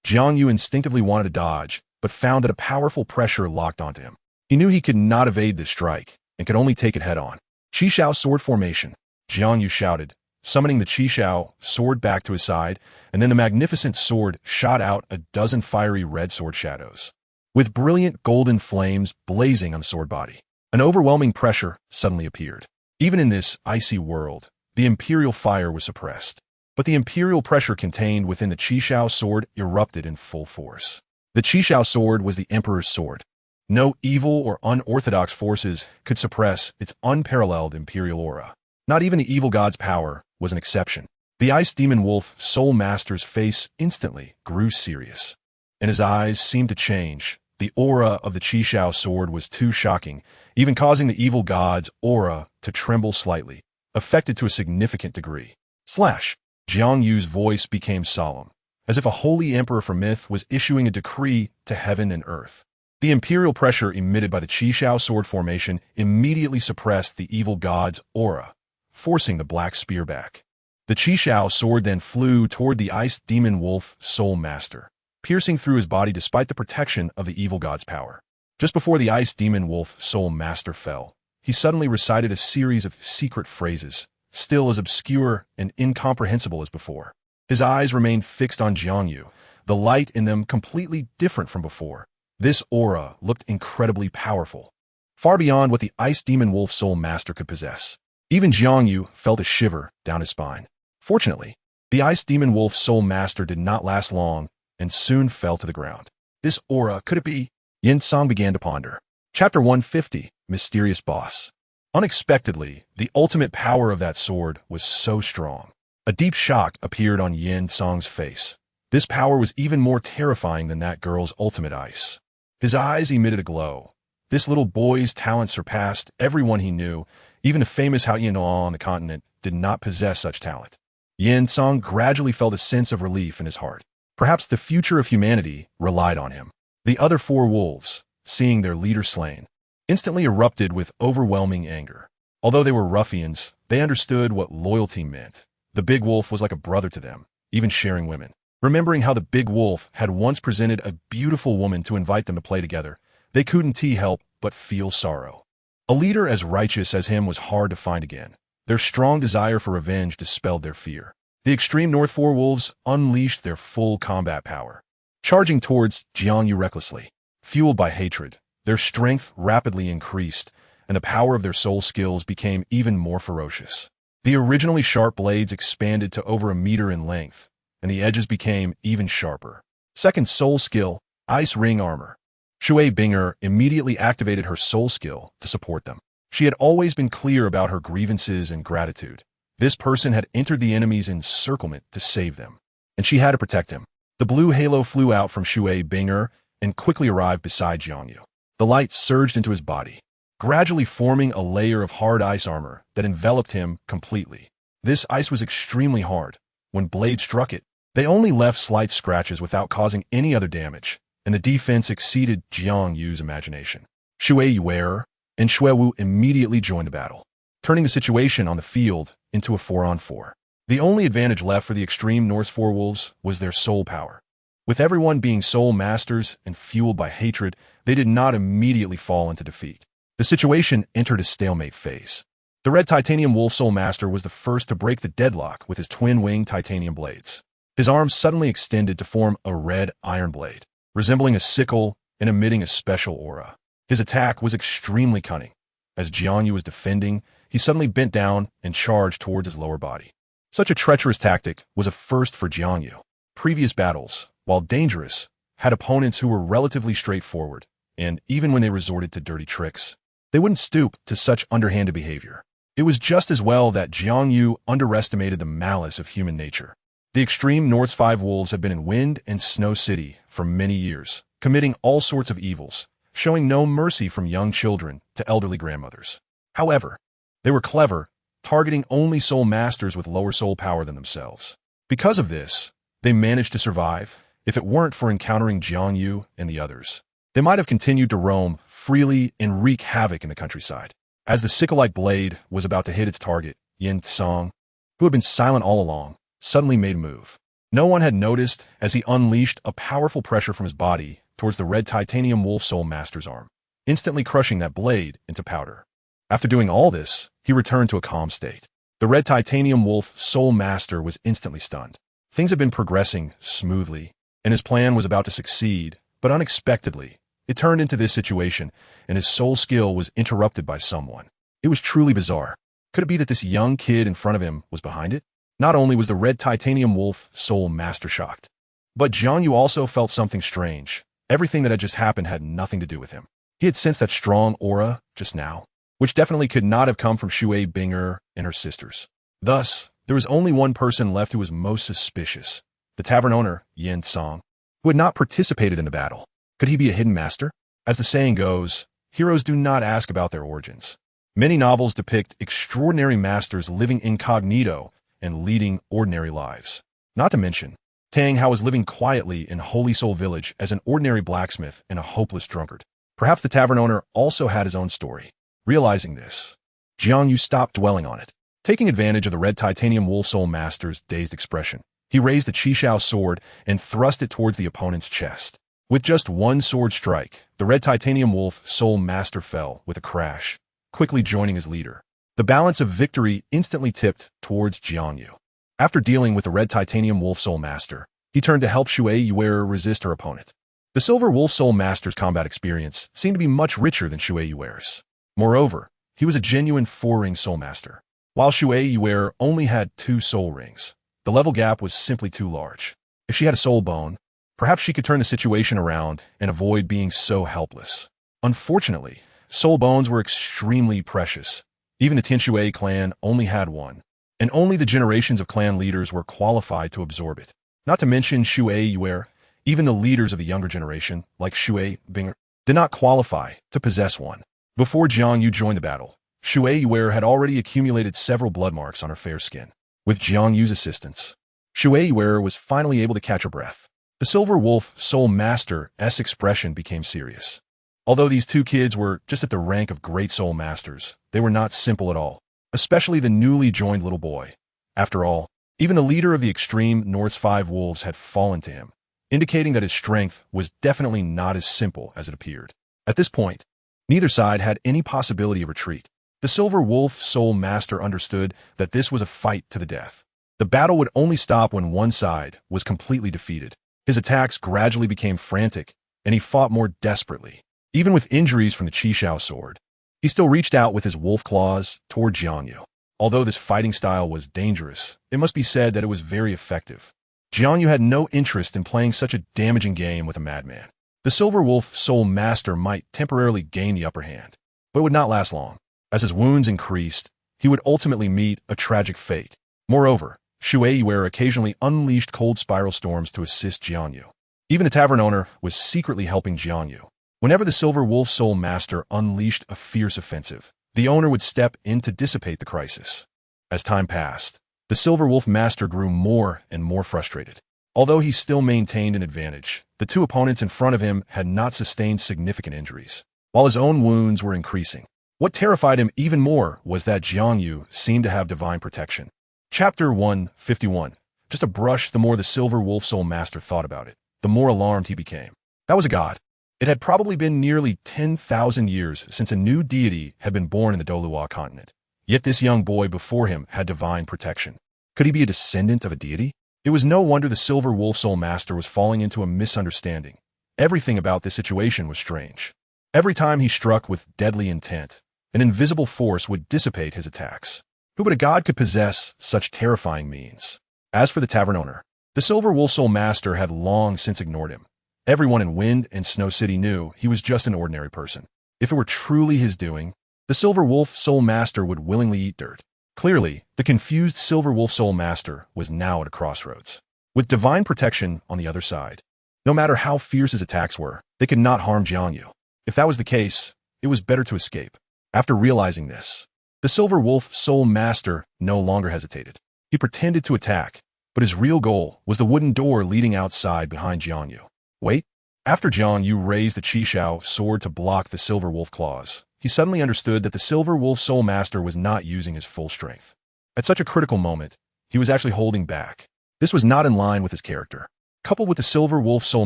JiangYu instinctively wanted to dodge, but found that a powerful pressure locked onto him. He knew he could not evade this strike, and could only take it head-on. Chixiao Sword formation, JiangYu shouted, summoning the Chixiao Sword back to his side, and then the magnificent sword shot out a dozen fiery red sword shadows, with brilliant golden flames blazing on the sword body. An overwhelming pressure suddenly appeared. Even in this icy world, the imperial fire was suppressed, but the imperial pressure contained within the Chixiao Sword erupted in full force. The Chixiao Sword was the Emperor's sword. No evil or unorthodox forces could suppress its unparalleled imperial aura. Not even the evil god's power was an exception. The ice demon wolf soul master's face instantly grew serious, and his eyes seemed to change. The aura of the Chixiao Sword was too shocking, even causing the evil god's aura to tremble slightly, affected to a significant degree. Slash! JiangYu's voice became solemn, as if a holy emperor from myth was issuing a decree to heaven and earth. The imperial pressure emitted by the Chixiao Sword formation immediately suppressed the evil god's aura, forcing the black spear back. The Chixiao Sword then flew toward the ice demon wolf soul master, piercing through his body despite the protection of the evil god's power. Just before the ice demon wolf soul master fell, he suddenly recited a series of secret phrases, still as obscure and incomprehensible as before. His eyes remained fixed on JiangYu, the light in them completely different from before. This aura looked incredibly powerful, far beyond what the ice demon wolf soul master could possess. Even JiangYu felt a shiver down his spine. Fortunately, the ice demon wolf soul master did not last long and soon fell to the ground. This aura, could it be? Yin Song began to ponder. Chapter 150, Mysterious Boss. Unexpectedly, the ultimate power of that sword was so strong. A deep shock appeared on Yin Song's face. This power was even more terrifying than that girl's ultimate ice. His eyes emitted a glow. This little boy's talent surpassed everyone he knew. Even the famous Hao Yin on the continent did not possess such talent. Yin Song gradually felt a sense of relief in his heart. Perhaps the future of humanity relied on him. The other four wolves, seeing their leader slain, instantly erupted with overwhelming anger. Although they were ruffians, they understood what loyalty meant. The big wolf was like a brother to them, even sharing women. Remembering how the big wolf had once presented a beautiful woman to invite them to play together, they couldn't help but feel sorrow. A leader as righteous as him was hard to find again. Their strong desire for revenge dispelled their fear. The extreme North Four Wolves unleashed their full combat power, charging towards JiangYu recklessly. Fueled by hatred, their strength rapidly increased, and the power of their soul skills became even more ferocious. The originally sharp blades expanded to over a meter in length, and the edges became even sharper. Second soul skill, Ice Ring Armor. Shui Binger immediately activated her soul skill to support them. She had always been clear about her grievances and gratitude. This person had entered the enemy's encirclement to save them, and she had to protect him. The blue halo flew out from Shui Binger and quickly arrived beside JiangYu. The light surged into his body, gradually forming a layer of hard ice armor that enveloped him completely. This ice was extremely hard. When blades struck it, they only left slight scratches without causing any other damage. and the defense exceeded Jiang Yu's imagination. Shui Yuer and Shui Wu immediately joined the battle, turning the situation on the field into a 4-on-4. The only advantage left for the extreme Norse Four Wolves was their soul power. With everyone being soul masters and fueled by hatred, they did not immediately fall into defeat. The situation entered a stalemate phase. The red titanium wolf soul master was the first to break the deadlock with his twin-wing titanium blades. His arms suddenly extended to form a red iron blade, resembling a sickle and emitting a special aura. His attack was extremely cunning. As JiangYu was defending, he suddenly bent down and charged towards his lower body. Such a treacherous tactic was a first for JiangYu. Previous battles, while dangerous, had opponents who were relatively straightforward, and even when they resorted to dirty tricks, they wouldn't stoop to such underhanded behavior. It was just as well that JiangYu underestimated the malice of human nature. The extreme Norse Five Wolves had been in Wind and Snow City for many years, committing all sorts of evils, showing no mercy from young children to elderly grandmothers. However, they were clever, targeting only soul masters with lower soul power than themselves. Because of this, they managed to survive. If it weren't for encountering JiangYu and the others, they might have continued to roam freely and wreak havoc in the countryside. As the sickle-like blade was about to hit its target, Yin Tsang, who had been silent all along, suddenly made a move. No one had noticed as he unleashed a powerful pressure from his body towards the red titanium wolf soul master's arm, instantly crushing that blade into powder. After doing all this, he returned to a calm state. The red titanium wolf soul master was instantly stunned. Things had been progressing smoothly, and his plan was about to succeed, but unexpectedly, it turned into this situation, and his soul skill was interrupted by someone. It was truly bizarre. Could it be that this young kid in front of him was behind it? Not only was the red titanium wolf soul master shocked, but JiangYu also felt something strange. Everything that had just happened had nothing to do with him. He had sensed that strong aura just now, which definitely could not have come from Shui Binger and her sisters. Thus, there was only one person left who was most suspicious, the tavern owner, Yin Tsang, who had not participated in the battle. Could he be a hidden master? As the saying goes, heroes do not ask about their origins. Many novels depict extraordinary masters living incognito and leading ordinary lives. Not to mention, Tang Hao was living quietly in Holy Soul Village as an ordinary blacksmith and a hopeless drunkard. Perhaps the tavern owner also had his own story. Realizing this, JiangYu stopped dwelling on it. Taking advantage of the red titanium wolf soul master's dazed expression, he raised the Chixiao Sword and thrust it towards the opponent's chest. With just one sword strike, the red titanium wolf soul master fell with a crash, quickly joining his leader. The balance of victory instantly tipped towards JiangYu. After dealing with the red titanium wolf soul master, he turned to help Shui Yuer resist her opponent. The silver wolf soul master's combat experience seemed to be much richer than Shui Yuer's. Moreover, he was a genuine 4-ring soul master. While Shui Yuer only had 2 soul rings, the level gap was simply too large. If she had a soul bone, perhaps she could turn the situation around and avoid being so helpless. Unfortunately, soul bones were extremely precious. Even the Tianshui clan only had one, and only the generations of clan leaders were qualified to absorb it. Not to mention Shui Yuer, even the leaders of the younger generation, like Shui Binger, did not qualify to possess one. Before JiangYu joined the battle, Shui Yuer had already accumulated several blood marks on her fair skin. With JiangYu's assistance, Shui Yuer was finally able to catch her breath. The Silver Wolf Soul Master's expression became serious. Although these 2 kids were just at the rank of Great Soul Masters, they were not simple at all, especially the newly joined little boy. After all, even the leader of the extreme Norse Five Wolves had fallen to him, indicating that his strength was definitely not as simple as it appeared. At this point, neither side had any possibility of retreat. The Silver Wolf Soul Master understood that this was a fight to the death. The battle would only stop when one side was completely defeated. His attacks gradually became frantic, and he fought more desperately. Even with injuries from the Chixiao Sword, he still reached out with his wolf claws toward JiangYu. Although this fighting style was dangerous, it must be said that it was very effective. JiangYu had no interest in playing such a damaging game with a madman. The Silver Wolf Soul Master might temporarily gain the upper hand, but it would not last long. As his wounds increased, he would ultimately meet a tragic fate. Moreover, Shui Yuer occasionally unleashed cold spiral storms to assist JiangYu. Even the tavern owner was secretly helping JiangYu. Whenever the Silver Wolf Soul Master unleashed a fierce offensive, the owner would step in to dissipate the crisis. As time passed, the Silver Wolf Master grew more and more frustrated. Although he still maintained an advantage, the two opponents in front of him had not sustained significant injuries, while his own wounds were increasing. What terrified him even more was that Jiang Yu seemed to have divine protection. Chapter 151. Just a brush. The more the Silver Wolf Soul Master thought about it, the more alarmed he became. That was a god. It had probably been nearly 10,000 years since a new deity had been born in the Douluo Continent. Yet this young boy before him had divine protection. Could he be a descendant of a deity? It was no wonder the Silver Wolf Soul Master was falling into a misunderstanding. Everything about this situation was strange. Every time he struck with deadly intent, an invisible force would dissipate his attacks. Who but a god could possess such terrifying means? As for the tavern owner, the Silver Wolf Soul Master had long since ignored him. Everyone in Wind and Snow City knew he was just an ordinary person. If it were truly his doing, the Silver Wolf Soul Master would willingly eat dirt. Clearly, the confused Silver Wolf Soul Master was now at a crossroads. With divine protection on the other side, no matter how fierce his attacks were, they could not harm JiangYu. If that was the case, it was better to escape. After realizing this, the Silver Wolf Soul Master no longer hesitated. He pretended to attack, but his real goal was the wooden door leading outside behind JiangYu. Wait. After JiangYu raised the Chixiao Sword to block the Silver Wolf claws, he suddenly understood that the Silver Wolf Soul Master was not using his full strength. At such a critical moment, he was actually holding back. This was not in line with his character. Coupled with the Silver Wolf Soul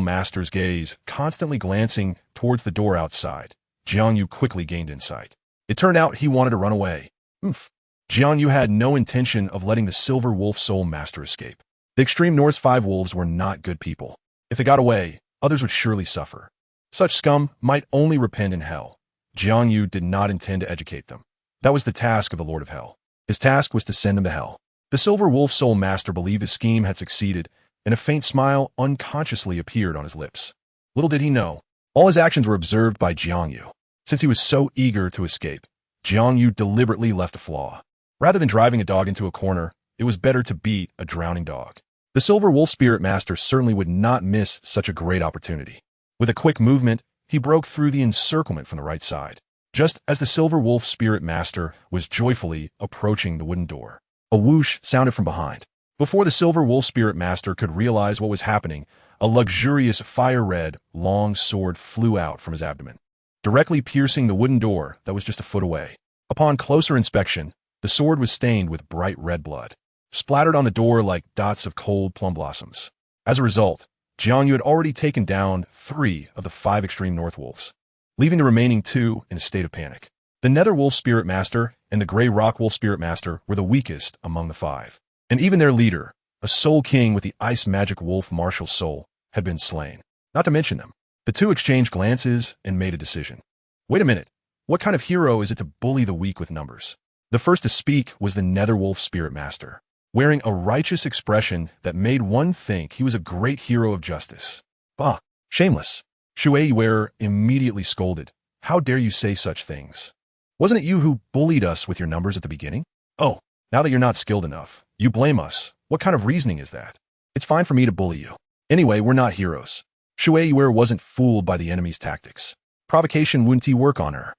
Master's gaze constantly glancing towards the door outside, JiangYu quickly gained insight. It turned out he wanted to run away. JiangYu had no intention of letting the Silver Wolf Soul Master escape. The Extreme North's 5 wolves were not good people. If they got away, others would surely suffer. Such scum might only repent in hell. JiangYu did not intend to educate them. That was the task of the Lord of Hell. His task was to send them to hell. The Silver Wolf Soul Master believed his scheme had succeeded, and a faint smile unconsciously appeared on his lips. Little did he know, all his actions were observed by JiangYu. Since he was so eager to escape, JiangYu deliberately left a flaw. Rather than driving a dog into a corner, it was better to beat a drowning dog. The Silver Wolf Spirit Master certainly would not miss such a great opportunity. With a quick movement, he broke through the encirclement from the right side, just as the Silver Wolf Spirit Master was joyfully approaching the wooden door. A whoosh sounded from behind. Before the Silver Wolf Spirit Master could realize what was happening, a luxurious fire-red, long sword flew out from his abdomen, directly piercing the wooden door that was just a foot away. Upon closer inspection, the sword was stained with bright red blood, splattered on the door like dots of cold plum blossoms. As a result, JiangYu had already taken down 3 of the 5 Extreme North wolves, leaving the remaining 2 in a state of panic. The Nether Wolf Spirit Master and the Grey Rock Wolf Spirit Master were the weakest among the 5, and even their leader, a Soul King with the Ice Magic Wolf Martial Soul, had been slain. Not to mention them. The 2 exchanged glances and made a decision. Wait a minute. What kind of hero is it to bully the weak with numbers? The first to speak was the Nether Wolf Spirit Master, wearing a righteous expression that made one think he was a great hero of justice. Bah, shameless. Shui immediately scolded. How dare you say such things? Wasn't it you who bullied us with your numbers at the beginning? Oh, now that you're not skilled enough, you blame us. What kind of reasoning is that? It's fine for me to bully you. Anyway, we're not heroes. Shui wasn't fooled by the enemy's tactics. Provocation wouldn't work on her.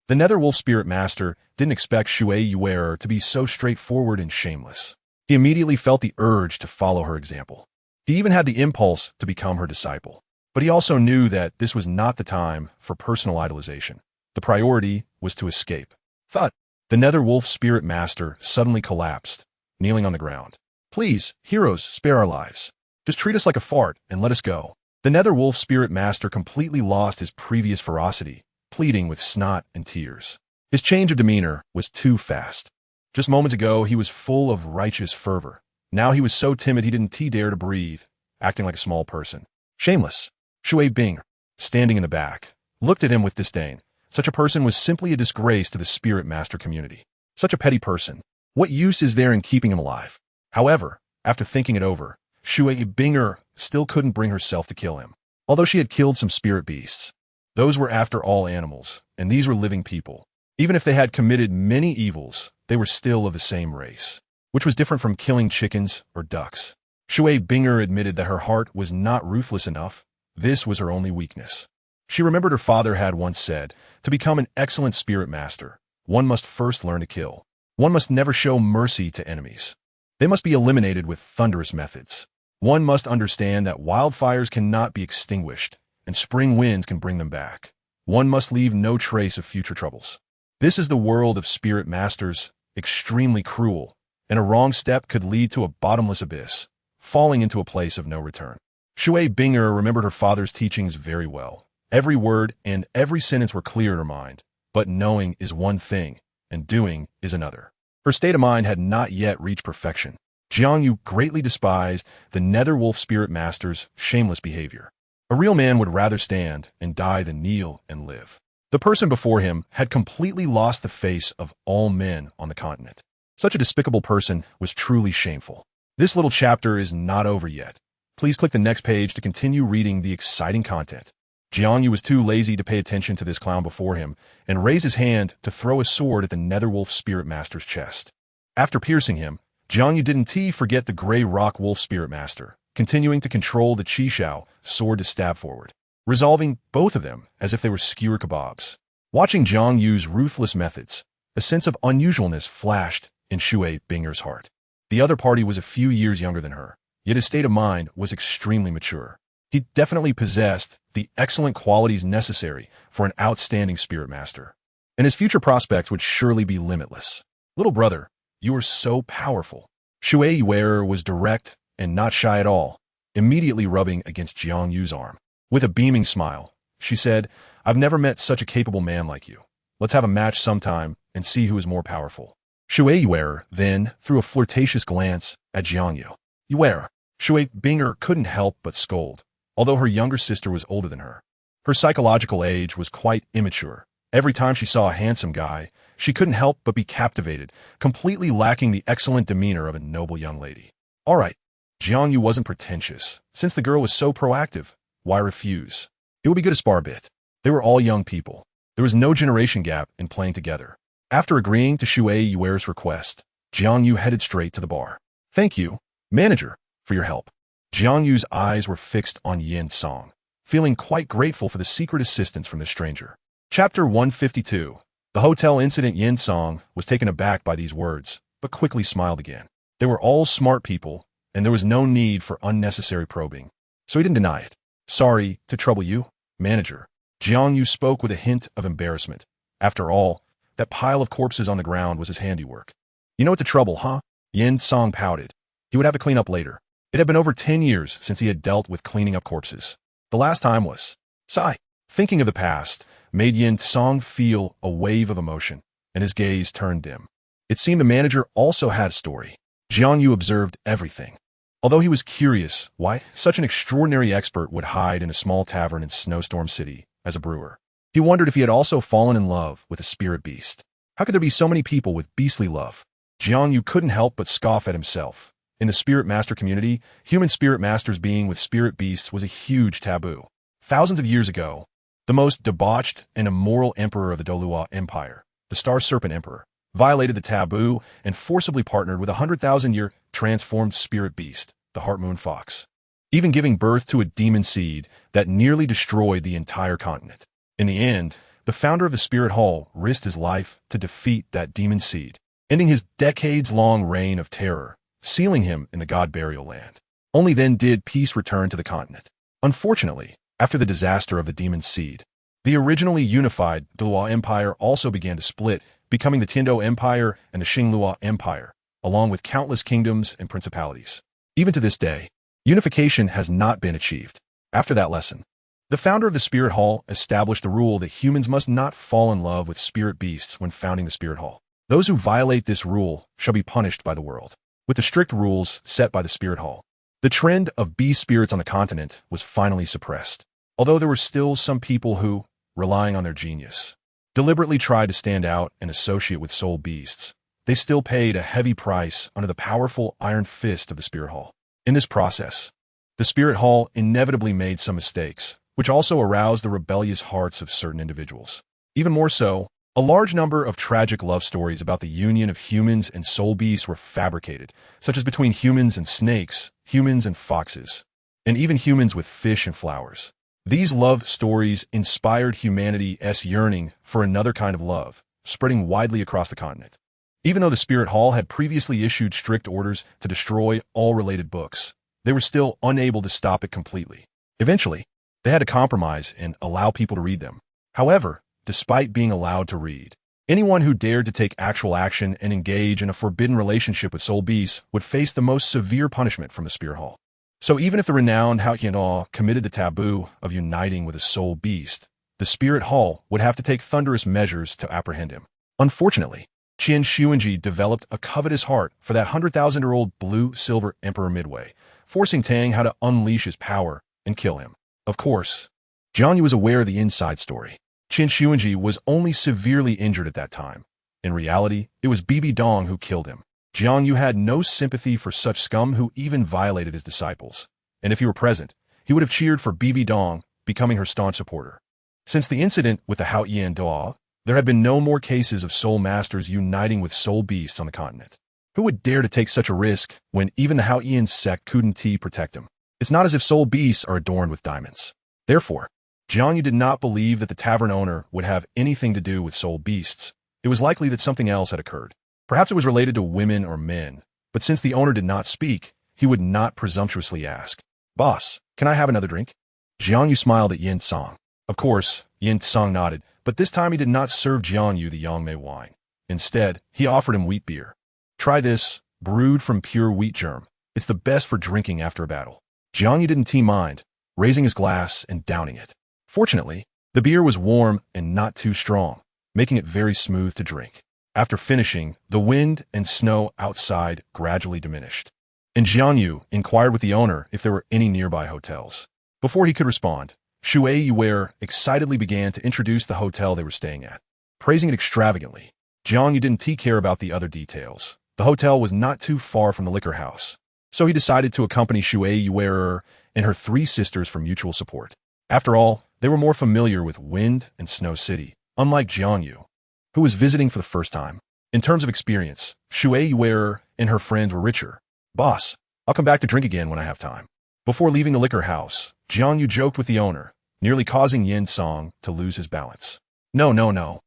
The Nether Wolf Spirit Master didn't expect Shui to be so straightforward and shameless. He immediately felt the urge to follow her example. He even had the impulse to become her disciple. But he also knew that this was not the time for personal idolization. The priority was to escape. Thud! The Nether Wolf Spirit Master suddenly collapsed, kneeling on the ground. Please, heroes, spare our lives. Just treat us like a fart and let us go. The Nether Wolf Spirit Master completely lost his previous ferocity, pleading with snot and tears. His change of demeanor was too fast. Just moments ago, he was full of righteous fervor. Now he was so timid he didn't dare to breathe, acting like a small person. Shameless. Shui Bing, standing in the back, looked at him with disdain. Such a person was simply a disgrace to the Spirit Master community. Such a petty person. What use is there in keeping him alive? However, after thinking it over, Shui Binger still couldn't bring herself to kill him. Although she had killed some spirit beasts, those were after all animals, and these were living people. Even if they had committed many evils, they were still of the same race, which was different from killing chickens or ducks. Shui Binger admitted that her heart was not ruthless enough. This was her only weakness. She remembered her father had once said, to become an excellent spirit master, one must first learn to kill. One must never show mercy to enemies. They must be eliminated with thunderous methods. One must understand that wildfires cannot be extinguished, and spring winds can bring them back. One must leave no trace of future troubles. This is the world of spirit masters, extremely cruel, and a wrong step could lead to a bottomless abyss, falling into a place of no return. Shui Binger remembered her father's teachings very well. Every word and every sentence were clear in her mind, but knowing is one thing, and doing is another. Her state of mind had not yet reached perfection. Jiang Yu greatly despised the Netherwolf spirit master's shameless behavior. A real man would rather stand and die than kneel and live. The person before him had completely lost the face of all men on the continent. Such a despicable person was truly shameful. This little chapter is not over yet. Please click the next page to continue reading the exciting content. Jiang Yu was too lazy to pay attention to this clown before him and raised his hand to throw a sword at the Netherwolf spirit master's chest. After piercing him, Jiang Yu didn't forget the Grey Rock Wolf Spirit Master, continuing to control the Chixiao Sword to stab forward, resolving both of them as if they were skewer kebabs. Watching Jiang Yu's ruthless methods, a sense of unusualness flashed in Shui Binger's heart. The other party was a few years younger than her, yet his state of mind was extremely mature. He definitely possessed the excellent qualities necessary for an outstanding spirit master, and his future prospects would surely be limitless. Little brother, you are so powerful. Shui Wearer was direct and not shy at all, immediately rubbing against Jiang Yu's arm. With a beaming smile, she said, I've never met such a capable man like you. Let's have a match sometime and see who is more powerful. Shui Wearer then threw a flirtatious glance at Jiang Yu. Wearer. Shui Binger couldn't help but scold, although her younger sister was older than her. Her psychological age was quite immature. Every time she saw a handsome guy, she couldn't help but be captivated, completely lacking the excellent demeanor of a noble young lady. All right, Jiang Yu wasn't pretentious. Since the girl was so proactive, why refuse? It would be good to spar a bit. They were all young people. There was no generation gap in playing together. After agreeing to Shui Yuer's request, Jiang Yu headed straight to the bar. Thank you, manager, for your help. Jiang Yu's eyes were fixed on Yin Song, feeling quite grateful for the secret assistance from this stranger. Chapter 152. The hotel incident. Yin Song was taken aback by these words, but quickly smiled again. They were all smart people, and there was no need for unnecessary probing, so he didn't deny it. Sorry to trouble you, manager. Jiang Yu spoke with a hint of embarrassment. After all, that pile of corpses on the ground was his handiwork. You know what's the trouble, huh? Yin Song pouted. He would have to clean up later. It had been over 10 years since he had dealt with cleaning up corpses. The last time was... Sigh. Thinking of the past made Yin Song feel a wave of emotion, and his gaze turned dim. It seemed the manager also had a story. Jiang Yu observed everything. Although he was curious why such an extraordinary expert would hide in a small tavern in Snowstorm City as a brewer, he wondered if he had also fallen in love with a spirit beast. How could there be so many people with beastly love? Jiang Yu couldn't help but scoff at himself. In the spirit master community, human spirit masters being with spirit beasts was a huge taboo. Thousands of years ago, the most debauched and immoral emperor of the Douluo Empire, the Star Serpent Emperor, violated the taboo and forcibly partnered with a 100,000-year transformed spirit beast, the Heart Moon Fox, even giving birth to a demon seed that nearly destroyed the entire continent. In the end, the founder of the Spirit Hall risked his life to defeat that demon seed, ending his decades-long reign of terror, sealing him in the God Burial Land. Only then did peace return to the continent. Unfortunately, after the disaster of the demon seed, the originally unified Douluo Empire also began to split, becoming the Tiando Empire and the Xingluo Empire, along with countless kingdoms and principalities. Even to this day, unification has not been achieved. After that lesson, the founder of the Spirit Hall established the rule that humans must not fall in love with spirit beasts when founding the Spirit Hall. Those who violate this rule shall be punished by the world, with the strict rules set by the Spirit Hall. The trend of beast spirits on the continent was finally suppressed, although there were still some people who, relying on their genius, deliberately tried to stand out and associate with soul beasts. They still paid a heavy price under the powerful iron fist of the Spirit Hall. In this process, the Spirit Hall inevitably made some mistakes, which also aroused the rebellious hearts of certain individuals. Even more so, a large number of tragic love stories about the union of humans and soul beasts were fabricated, such as between humans and snakes, humans and foxes, and even humans with fish and flowers. These love stories inspired humanity's yearning for another kind of love, spreading widely across the continent. Even though the Spirit Hall had previously issued strict orders to destroy all related books, they were still unable to stop it completely. Eventually, they had to compromise and allow people to read them. However, despite being allowed to read, anyone who dared to take actual action and engage in a forbidden relationship with soul beasts would face the most severe punishment from the Spirit Hall. So even if the renowned Hao Qian'o committed the taboo of uniting with a soul beast, the Spirit Hall would have to take thunderous measures to apprehend him. Unfortunately, Qian Xuanji developed a covetous heart for that 100,000-year-old blue-silver emperor midway, forcing Tang how to unleash his power and kill him. Of course, JiangYu was aware of the inside story. Qian Xuanji was only severely injured at that time. In reality, it was Bibi Dong who killed him. JiangYu had no sympathy for such scum who even violated his disciples. And if he were present, he would have cheered for Bibi Dong, becoming her staunch supporter. Since the incident with the Hao Yan Dao, there had been no more cases of soul masters uniting with soul beasts on the continent. Who would dare to take such a risk when even the Hao Yan sect couldn't protect him? It's not as if soul beasts are adorned with diamonds. Therefore, JiangYu did not believe that the tavern owner would have anything to do with soul beasts. It was likely that something else had occurred. Perhaps it was related to women or men, but since the owner did not speak, he would not presumptuously ask, "Boss, can I have another drink?" JiangYu smiled at Yin Tsang. Of course, Yin Tsang nodded, but this time he did not serve JiangYu the Yangmei wine. Instead, he offered him wheat beer. "Try this, brewed from pure wheat germ. It's the best for drinking after a battle." JiangYu didn't mind, raising his glass and downing it. Fortunately, the beer was warm and not too strong, making it very smooth to drink. After finishing, the wind and snow outside gradually diminished, and JiangYu inquired with the owner if there were any nearby hotels. Before he could respond, Shui Yuer excitedly began to introduce the hotel they were staying at, praising it extravagantly. JiangYu didn't care about the other details. The hotel was not too far from the liquor house, so he decided to accompany Shui Yuer and her three sisters for mutual support. After all, they were more familiar with Wind and Snow City, unlike JiangYu, who was visiting for the first time. In terms of experience, Shui Yuer and her friends were richer. "Boss, I'll come back to drink again when I have time." Before leaving the liquor house, JiangYu joked with the owner, nearly causing Yin Song to lose his balance. "No, no, no."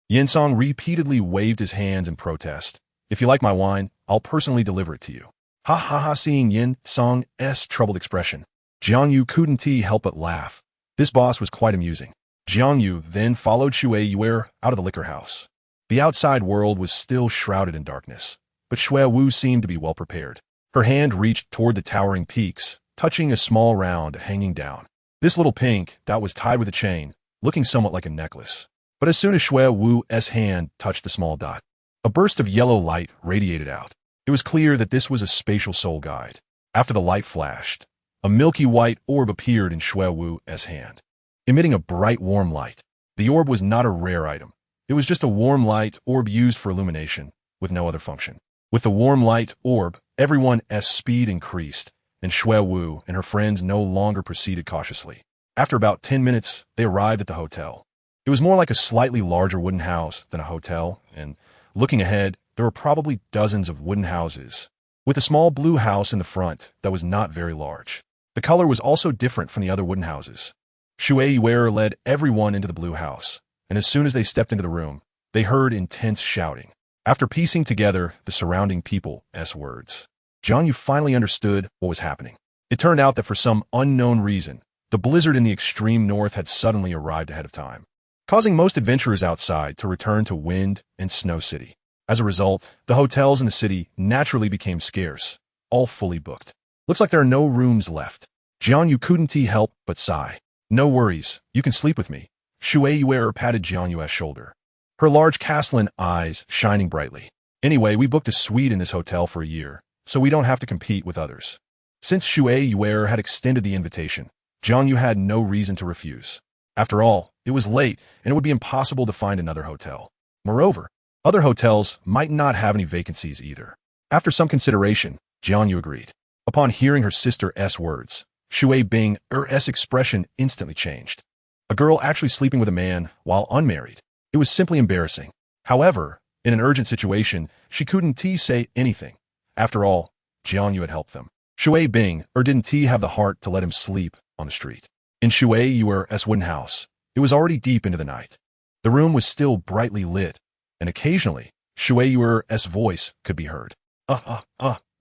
Yin Song repeatedly waved his hands in protest. "If you like my wine, I'll personally deliver it to you." Ha ha ha. Seeing Yin Song's troubled expression, JiangYu couldn't help but laugh. This boss was quite amusing. JiangYu then followed Shui Yuer out of the liquor house. The outside world was still shrouded in darkness, but Shui Wu seemed to be well prepared. Her hand reached toward the towering peaks, touching a small round hanging down. This little pink dot was tied with a chain, looking somewhat like a necklace. But as soon as Shui Wu's hand touched the small dot, a burst of yellow light radiated out. It was clear that this was a spatial soul guide. After the light flashed, a milky white orb appeared in Shui Wu's hand, emitting a bright warm light. The orb was not a rare item. It was just a warm light orb used for illumination, with no other function. With the warm light orb, everyone's speed increased, and Shui Wu and her friends no longer proceeded cautiously. After about 10 minutes, they arrived at the hotel. It was more like a slightly larger wooden house than a hotel, and looking ahead, there were probably dozens of wooden houses, with a small blue house in the front that was not very large. The color was also different from the other wooden houses. Shui Yuer led everyone into the blue house, and as soon as they stepped into the room, they heard intense shouting. After piecing together the surrounding people's words, JiangYu finally understood what was happening. It turned out that for some unknown reason, the blizzard in the extreme north had suddenly arrived ahead of time, causing most adventurers outside to return to Wind and Snow City. As a result, the hotels in the city naturally became scarce, all fully booked. Looks like there are no rooms left. JiangYu couldn't help but sigh. "No worries, you can sleep with me." Shui Yuer patted JiangYu's shoulder, her large Castellan eyes shining brightly. "Anyway, we booked a suite in this hotel for a year, so we don't have to compete with others." Since Shui Yuer had extended the invitation, JiangYu had no reason to refuse. After all, it was late, and it would be impossible to find another hotel. Moreover, other hotels might not have any vacancies either. After some consideration, JiangYu agreed. Upon hearing her sister's words, Shui Bing's expression instantly changed. A girl actually sleeping with a man while unmarried. It was simply embarrassing. However, in an urgent situation, she couldn't say anything. After all, JiangYu had helped them. Shui Bing didn't have the heart to let him sleep on the street. In Shui Yuer's wooden house, it was already deep into the night. The room was still brightly lit, and occasionally, Shui Yuer's voice could be heard.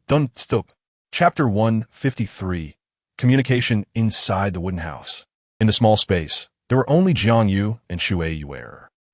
Don't stop. Chapter 153. Communication inside the wooden house. In the small space, there were only Jiang Yu and Yu.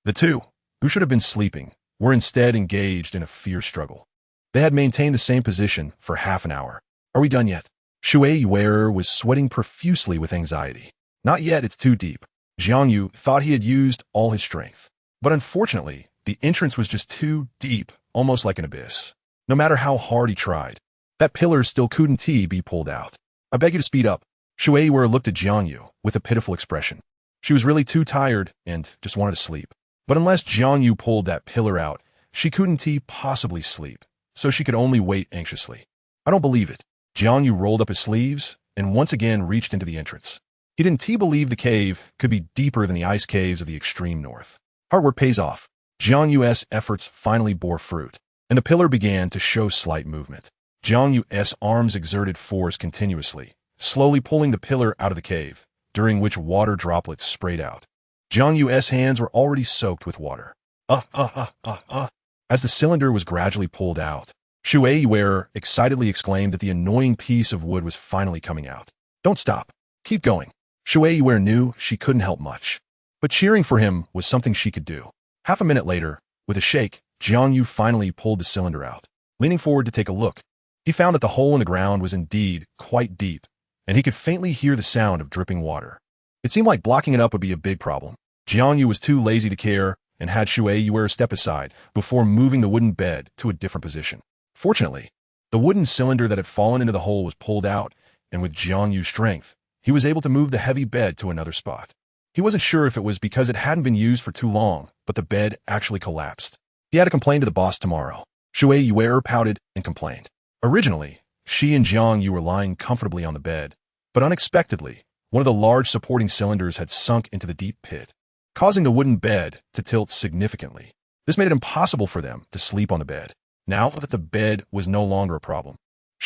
The two, who should have been sleeping, were instead engaged in a fierce struggle. They had maintained the same position for half an hour. Are we done yet? Yu was sweating profusely with anxiety. Not yet, it's too deep. Jiang Yu thought he had used all his strength. But unfortunately, the entrance was just too deep, almost like an abyss. No matter how hard he tried, that pillar still couldn't be pulled out. I beg you to speed up. Yu looked at Jiang Yu with a pitiful expression. She was really too tired and just wanted to sleep. But unless Jiang Yu pulled that pillar out, she couldn't possibly sleep, so she could only wait anxiously. I don't believe it. Jiang Yu rolled up his sleeves and once again reached into the entrance. He didn't believe the cave could be deeper than the ice caves of the extreme north. Hard work pays off. Jiang Yu's efforts finally bore fruit, and the pillar began to show slight movement. Jiang Yu's arms exerted force continuously, slowly pulling the pillar out of the cave, during which water droplets sprayed out. Jiang Yu's hands were already soaked with water. As the cylinder was gradually pulled out, Yu excitedly exclaimed that the annoying piece of wood was finally coming out. Don't stop. Keep going. Yu knew she couldn't help much, but cheering for him was something she could do. Half a minute later, with a shake, Jiang Yu finally pulled the cylinder out. Leaning forward to take a look, he found that the hole in the ground was indeed quite deep, and he could faintly hear the sound of dripping water. It seemed like blocking it up would be a big problem. Jiang Yu was too lazy to care and had Yu step aside before moving the wooden bed to a different position. Fortunately, the wooden cylinder that had fallen into the hole was pulled out, and with Jiang Yu's strength, he was able to move the heavy bed to another spot. He wasn't sure if it was because it hadn't been used for too long, but the bed actually collapsed. He had to complain to the boss tomorrow. Yu pouted and complained. Originally, she and Jiang Yu were lying comfortably on the bed, but unexpectedly, one of the large supporting cylinders had sunk into the deep pit, causing the wooden bed to tilt significantly. This made it impossible for them to sleep on the bed. Now that the bed was no longer a problem,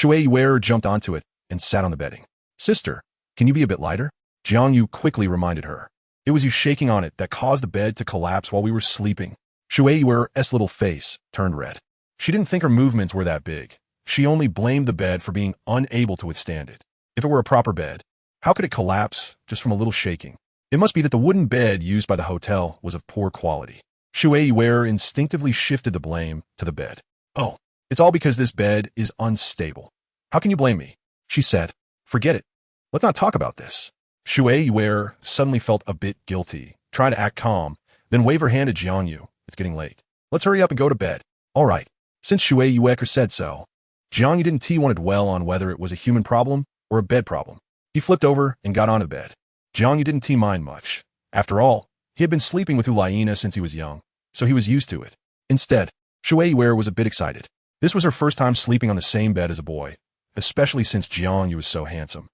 Yu jumped onto it and sat on the bedding. Sister, can you be a bit lighter? Jiang Yu quickly reminded her. It was you shaking on it that caused the bed to collapse while we were sleeping. Yu's little face turned red. She didn't think her movements were that big. She only blamed the bed for being unable to withstand it. If it were a proper bed, how could it collapse just from a little shaking? It must be that the wooden bed used by the hotel was of poor quality. Yu instinctively shifted the blame to the bed. Oh, it's all because this bed is unstable. How can you blame me? She said. Forget it. Let's not talk about this. Yu suddenly felt a bit guilty, trying to act calm, then wave her hand at Jiang Yu. It's getting late. Let's hurry up and go to bed. All right. Since Yu said so, Jiang Yu didn't want to dwell on whether it was a human problem or a bed problem. He flipped over and got onto bed. Jiang Yu didn't mind much. After all, he had been sleeping with Ulaina since he was young, so he was used to it. Instead, Yu was a bit excited. This was her first time sleeping on the same bed as a boy, especially since Jiang Yu was so handsome.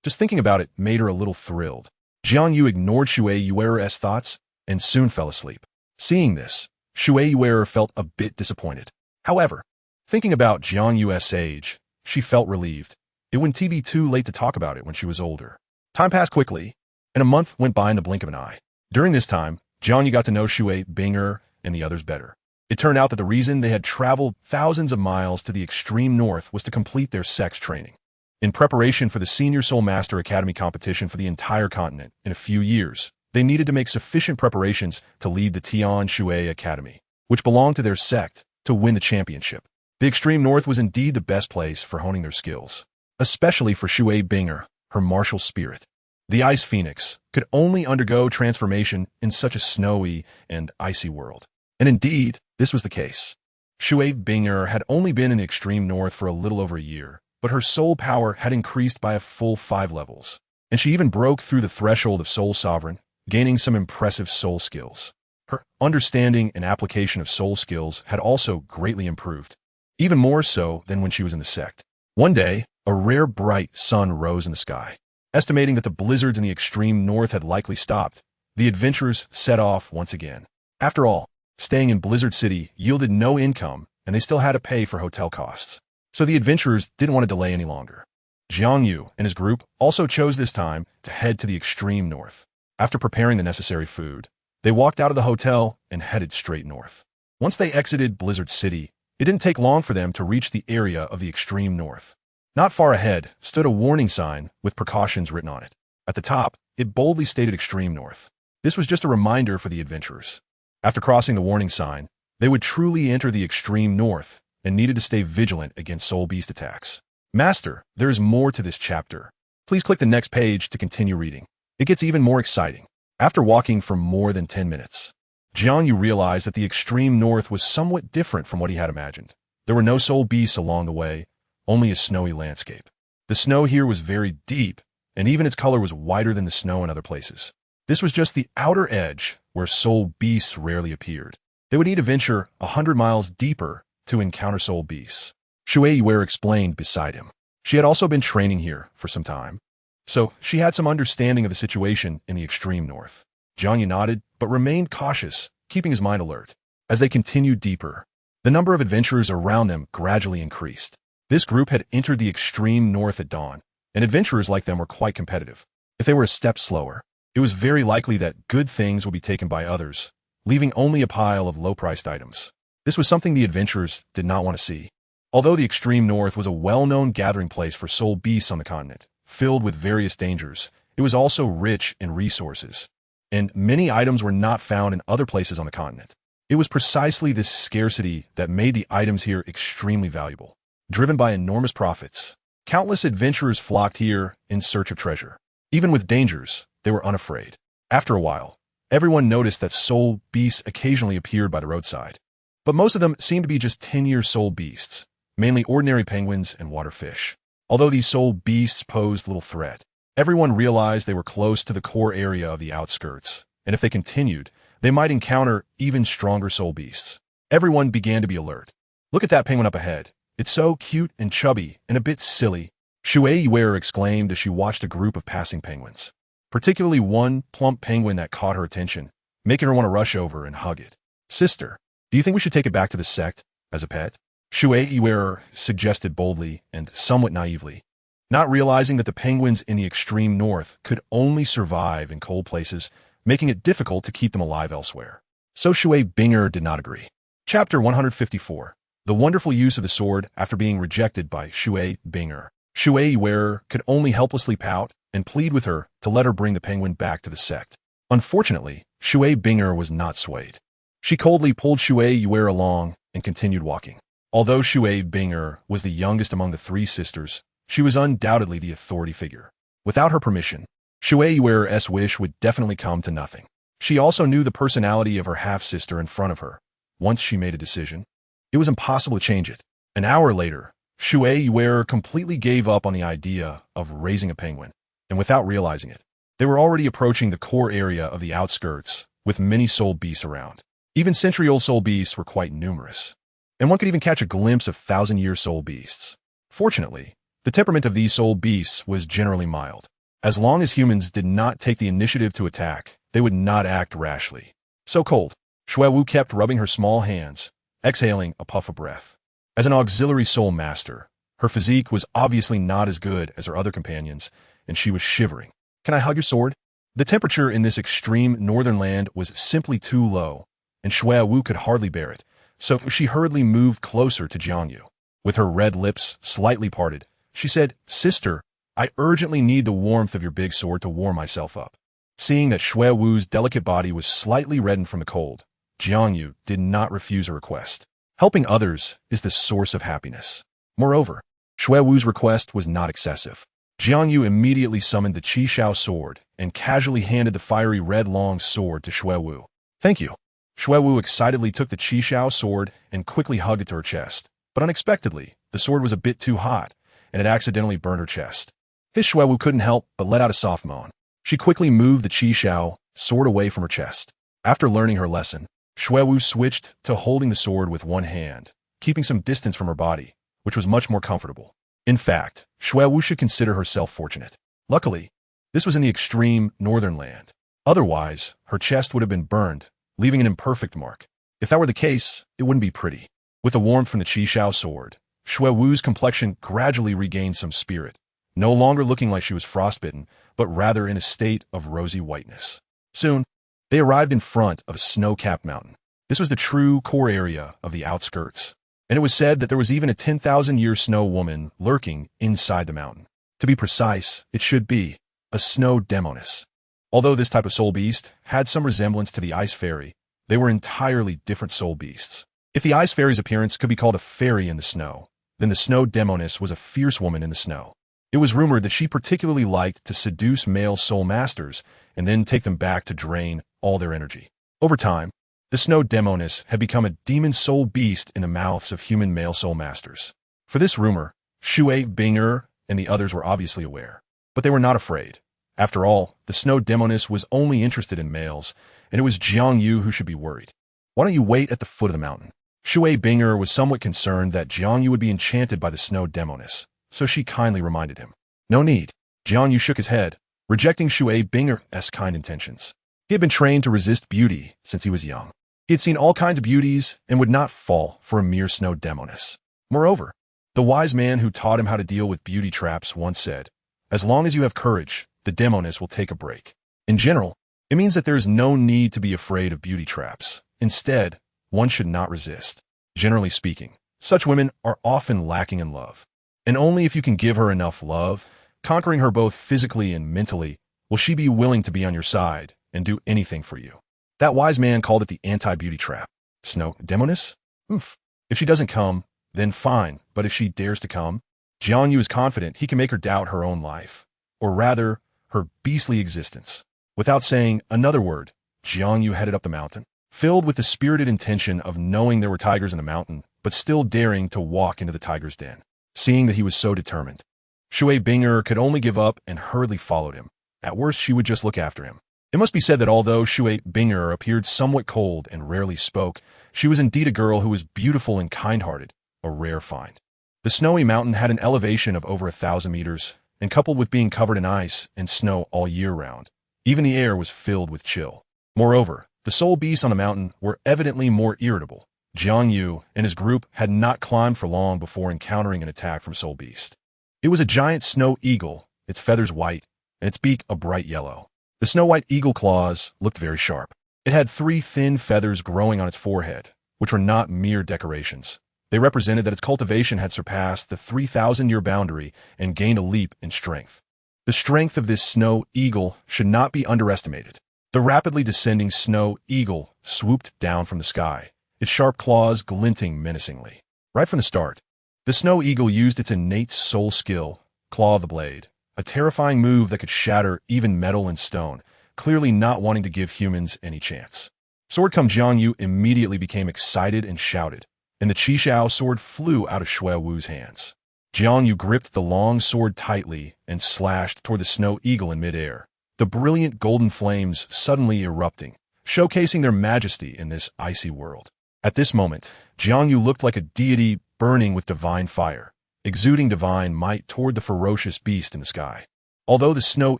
Just thinking about it made her a little thrilled. Jiang Yu ignored Yu's thoughts and soon fell asleep. Seeing this, Yu felt a bit disappointed. However, thinking about Jiang Yu's age, she felt relieved. It wouldn't be too late to talk about it when she was older. Time passed quickly, and a month went by in the blink of an eye. During this time, Jiang Yu got to know Binger and the others better. It turned out that the reason they had traveled thousands of miles to the extreme north was to complete their sex training. In preparation for the Senior Soul Master Academy competition for the entire continent in a few years, they needed to make sufficient preparations to lead the Tian Shui Academy, which belonged to their sect, to win the championship. The extreme north was indeed the best place for honing their skills, especially for Binger, her martial spirit. The Ice Phoenix could only undergo transformation in such a snowy and icy world. And indeed, this was the case. Binger had only been in the extreme north for a little over a year, but her soul power had increased by a full 5 levels, and she even broke through the threshold of Soul Sovereign, gaining some impressive soul skills. Her understanding and application of soul skills had also greatly improved, even more so than when she was in the sect. One day, a rare bright sun rose in the sky. Estimating that the blizzards in the extreme north had likely stopped, the adventurers set off once again. After all, staying in Blizzard City yielded no income, and they still had to pay for hotel costs. So the adventurers didn't want to delay any longer. Jiang Yu and his group also chose this time to head to the extreme north. After preparing the necessary food, they walked out of the hotel and headed straight north. Once they exited Blizzard City, it didn't take long for them to reach the area of the extreme north. Not far ahead stood a warning sign with precautions written on it. At the top, it boldly stated Extreme North. This was just a reminder for the adventurers. After crossing the warning sign, they would truly enter the Extreme North and needed to stay vigilant against soul beast attacks. Master, there is more to this chapter. Please click the next page to continue reading. It gets even more exciting. After walking for more than 10 minutes, Jiang Yu realized that the Extreme North was somewhat different from what he had imagined. There were no soul beasts along the way, only a snowy landscape. The snow here was very deep, and even its color was whiter than the snow in other places. This was just the outer edge where soul beasts rarely appeared. They would need to venture 100 miles deeper to encounter soul beasts. Shui Yuer explained beside him. She had also been training here for some time, so she had some understanding of the situation in the Extreme North. Jiang Yu nodded, but remained cautious, keeping his mind alert. As they continued deeper, the number of adventurers around them gradually increased. This group had entered the Extreme North at dawn, and adventurers like them were quite competitive. If they were a step slower, it was very likely that good things would be taken by others, leaving only a pile of low-priced items. This was something the adventurers did not want to see. Although the Extreme North was a well-known gathering place for soul beasts on the continent, filled with various dangers, it was also rich in resources, and many items were not found in other places on the continent. It was precisely this scarcity that made the items here extremely valuable. Driven by enormous profits, countless adventurers flocked here in search of treasure. Even with dangers, they were unafraid. After a while, everyone noticed that soul beasts occasionally appeared by the roadside. But most of them seemed to be just 10-year soul beasts, mainly ordinary penguins and water fish. Although these soul beasts posed little threat, everyone realized they were close to the core area of the outskirts, and if they continued, they might encounter even stronger soul beasts. Everyone began to be alert. Look at that penguin up ahead. It's so cute and chubby and a bit silly, Shui Yuer exclaimed as she watched a group of passing penguins. Particularly one plump penguin that caught her attention, making her want to rush over and hug it. Sister, do you think we should take it back to the sect as a pet? Shui Yuer suggested boldly and somewhat naively, not realizing that the penguins in the Extreme North could only survive in cold places, making it difficult to keep them alive elsewhere. So Shui Binger did not agree. Chapter 154. The wonderful use of the sword after being rejected by Shui Binger. Shui Yuer could only helplessly pout and plead with her to let her bring the penguin back to the sect. Unfortunately, Shui Binger was not swayed. She coldly pulled Shui Yuer along and continued walking. Although Shui Binger was the youngest among the three sisters, she was undoubtedly the authority figure. Without her permission, Shui Yuer's wish would definitely come to nothing. She also knew the personality of her half-sister in front of her. Once she made a decision, it was impossible to change it. An hour later, Shui Yuer completely gave up on the idea of raising a penguin, and without realizing it, they were already approaching the core area of the outskirts, with many soul beasts around. Even century-old soul beasts were quite numerous, and one could even catch a glimpse of thousand-year soul beasts. Fortunately, the temperament of these soul beasts was generally mild. As long as humans did not take the initiative to attack, they would not act rashly. So cold, Shui Wu kept rubbing her small hands, exhaling a puff of breath. As an auxiliary soul master, her physique was obviously not as good as her other companions, and she was shivering. Can I hug your sword? The temperature in this extreme northern land was simply too low, and Shui Wu could hardly bear it, so she hurriedly moved closer to Jiang Yu. With her red lips slightly parted, she said, "Sister, I urgently need the warmth of your big sword to warm myself up." Seeing that Shui Wu's delicate body was slightly reddened from the cold, Jiang Yu did not refuse her request. Helping others is the source of happiness. Moreover, Shui Wu's request was not excessive. Jiang Yu immediately summoned the Chixiao Sword and casually handed the fiery red long sword to Shui Wu. "Thank you." Shui Wu excitedly took the Chixiao Sword and quickly hugged it to her chest. But unexpectedly, the sword was a bit too hot, and it accidentally burned her chest. His Shui Wu couldn't help but let out a soft moan. She quickly moved the Chixiao Sword away from her chest. After learning her lesson, Shui Wu switched to holding the sword with one hand, keeping some distance from her body, which was much more comfortable. In fact, Shui Wu should consider herself fortunate. Luckily, this was in the extreme northern land. Otherwise, her chest would have been burned, leaving an imperfect mark. If that were the case, it wouldn't be pretty. With the warmth from the Chixiao Sword, Shui Wu's complexion gradually regained some spirit, no longer looking like she was frostbitten, but rather in a state of rosy whiteness. Soon, they arrived in front of a snow-capped mountain. This was the true core area of the outskirts. and it was said that there was even a 10,000-year snow woman lurking inside the mountain. To be precise, it should be a snow demoness. Although this type of soul beast had some resemblance to the ice fairy, they were entirely different soul beasts. If the ice fairy's appearance could be called a fairy in the snow, then the snow demoness was a fierce woman in the snow. It was rumored that she particularly liked to seduce male soul masters and then take them back to drain all their energy. Over time, the snow demoness had become a demon soul beast in the mouths of human male soul masters. For this rumor, Shui Bing'er and the others were obviously aware, but they were not afraid. After all, the snow demoness was only interested in males, and it was Jiang Yu who should be worried. Why don't you wait at the foot of the mountain? Shui Bing'er was somewhat concerned that Jiang Yu would be enchanted by the snow demoness, so she kindly reminded him. No need. Jiang Yu shook his head, rejecting Shui Bing'er's kind intentions. He had been trained to resist beauty since he was young. He had seen all kinds of beauties and would not fall for a mere snow demoness. Moreover, the wise man who taught him how to deal with beauty traps once said, as long as you have courage, the demoness will take a break. In general, it means that there is no need to be afraid of beauty traps. Instead, one should not resist. Generally speaking, such women are often lacking in love. And only if you can give her enough love, conquering her both physically and mentally, will she be willing to be on your side and do anything for you. That wise man called it the anti-beauty trap. Snow demoness? Oof. If she doesn't come, then fine, but if she dares to come, Jiang Yu is confident he can make her doubt her own life, or rather, her beastly existence. Without saying another word, Jiang Yu headed up the mountain, filled with the spirited intention of knowing there were tigers in the mountain, but still daring to walk into the tiger's den. Seeing that he was so determined, Shui Bing'er could only give up and hurriedly followed him. At worst, she would just look after him. It must be said that although Shui Bing'er appeared somewhat cold and rarely spoke, she was indeed a girl who was beautiful and kind-hearted, a rare find. The snowy mountain had an elevation of over 1,000 meters, and coupled with being covered in ice and snow all year round, even the air was filled with chill. Moreover, the soul beasts on the mountain were evidently more irritable. Jiang Yu and his group had not climbed for long before encountering an attack from Soul Beast. It was a giant snow eagle, its feathers white, and its beak a bright yellow. The snow-white eagle claws looked very sharp. It had 3 thin feathers growing on its forehead, which were not mere decorations. They represented that its cultivation had surpassed the 3,000-year boundary and gained a leap in strength. The strength of this snow eagle should not be underestimated. The rapidly descending snow eagle swooped down from the sky, its sharp claws glinting menacingly. Right from the start, the snow eagle used its innate soul skill, Claw of the Blade, a terrifying move that could shatter even metal and stone, clearly not wanting to give humans any chance. Sword Jiang Yu immediately became excited and shouted, and the Chixiao Sword flew out of Shui Wu's hands. Jiang Yu gripped the long sword tightly and slashed toward the snow eagle in midair, the brilliant golden flames suddenly erupting, showcasing their majesty in this icy world. At this moment, Jiang Yu looked like a deity burning with divine fire, exuding divine might toward the ferocious beast in the sky. Although the snow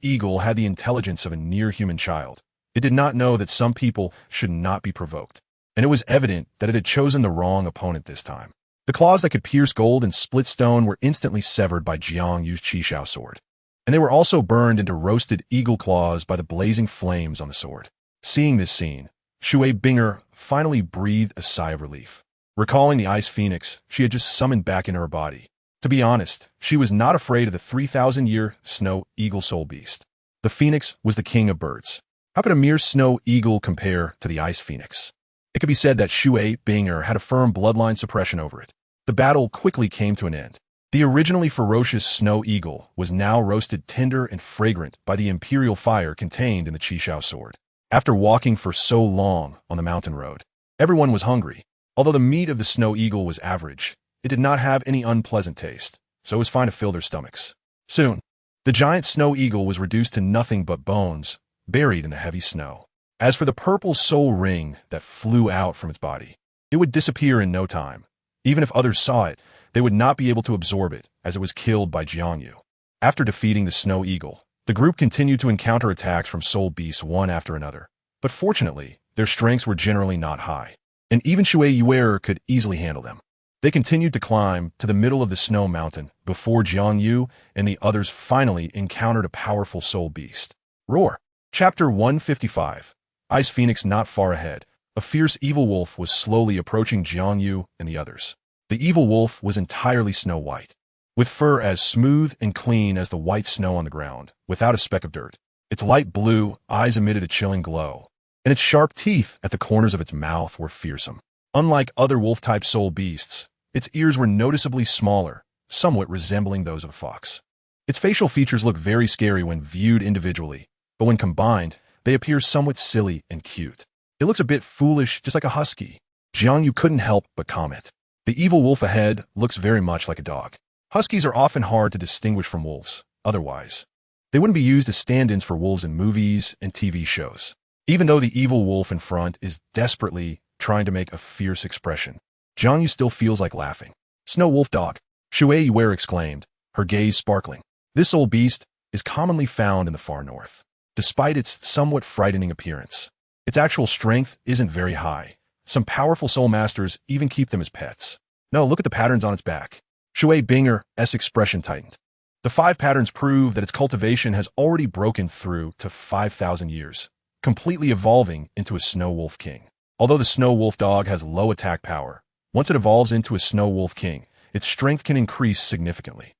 eagle had the intelligence of a near-human child, it did not know that some people should not be provoked, and it was evident that it had chosen the wrong opponent this time. The claws that could pierce gold and split stone were instantly severed by Jiang Yu's Chixiao Sword, and they were also burned into roasted eagle claws by the blazing flames on the sword. Seeing this scene, Shui Bing'er finally breathed a sigh of relief. Recalling the ice phoenix she had just summoned back into her body. To be honest, she was not afraid of the 3,000-year snow eagle soul beast. The phoenix was the king of birds. How could a mere snow eagle compare to the ice phoenix? It could be said that Shui Bing'er had a firm bloodline suppression over it. The battle quickly came to an end. The originally ferocious snow eagle was now roasted tender and fragrant by the imperial fire contained in the Chixiao Sword. After walking for so long on the mountain road, everyone was hungry. Although the meat of the snow eagle was average, it did not have any unpleasant taste, so it was fine to fill their stomachs. Soon, the giant snow eagle was reduced to nothing but bones, buried in the heavy snow. As for the purple soul ring that flew out from its body, it would disappear in no time. Even if others saw it, they would not be able to absorb it, as it was killed by Jiang Yu. After defeating the snow eagle, the group continued to encounter attacks from soul beasts one after another, but fortunately, their strengths were generally not high, and even Shui Yuer could easily handle them. They continued to climb to the middle of the snow mountain before Jiang Yu and the others finally encountered a powerful soul beast. Roar. Chapter 155. Ice Phoenix not far ahead. A fierce evil wolf was slowly approaching Jiang Yu and the others. The evil wolf was entirely snow white, with fur as smooth and clean as the white snow on the ground, without a speck of dirt. Its light blue eyes emitted a chilling glow, and its sharp teeth at the corners of its mouth were fearsome. Unlike other wolf-type soul beasts, its ears were noticeably smaller, somewhat resembling those of a fox. Its facial features look very scary when viewed individually, but when combined, they appear somewhat silly and cute. It looks a bit foolish, just like a husky. JiangYu couldn't help but comment. The evil wolf ahead looks very much like a dog. Huskies are often hard to distinguish from wolves, otherwise they wouldn't be used as stand-ins for wolves in movies and TV shows. Even though the evil wolf in front is desperately trying to make a fierce expression, JiangYu still feels like laughing. Snow wolf dog, Shui exclaimed, her gaze sparkling. This old beast is commonly found in the far north. Despite its somewhat frightening appearance, its actual strength isn't very high. Some powerful soul masters even keep them as pets. No, look at the patterns on its back. Shui Binger's expression tightened. The 5 patterns prove that its cultivation has already broken through to 5,000 years, completely evolving into a snow wolf king. Although the snow wolf dog has low attack power, once it evolves into a snow wolf king, its strength can increase significantly.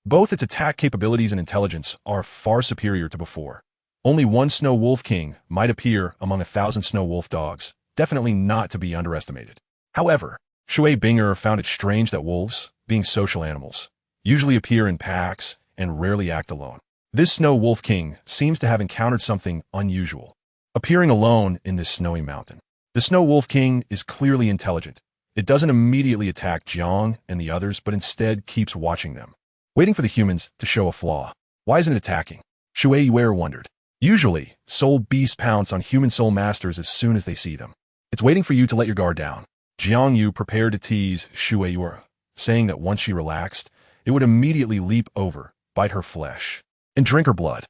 Both its attack capabilities and intelligence are far superior to before. Only one snow wolf king might appear among 1,000 snow wolf dogs, definitely not to be underestimated. However, Shui Binger found it strange that wolves, being social animals, usually appear in packs and rarely act alone. This snow wolf king seems to have encountered something unusual, appearing alone in this snowy mountain. The snow wolf king is clearly intelligent. It doesn't immediately attack Jiang and the others, but instead keeps watching them, waiting for the humans to show a flaw. Why isn't it attacking? Shui wondered. Usually, soul beasts pounce on human soul masters as soon as they see them. It's waiting for you to let your guard down. Jiang Yu prepared to tease Shui, saying that once she relaxed, it would immediately leap over, bite her flesh, and drink her blood.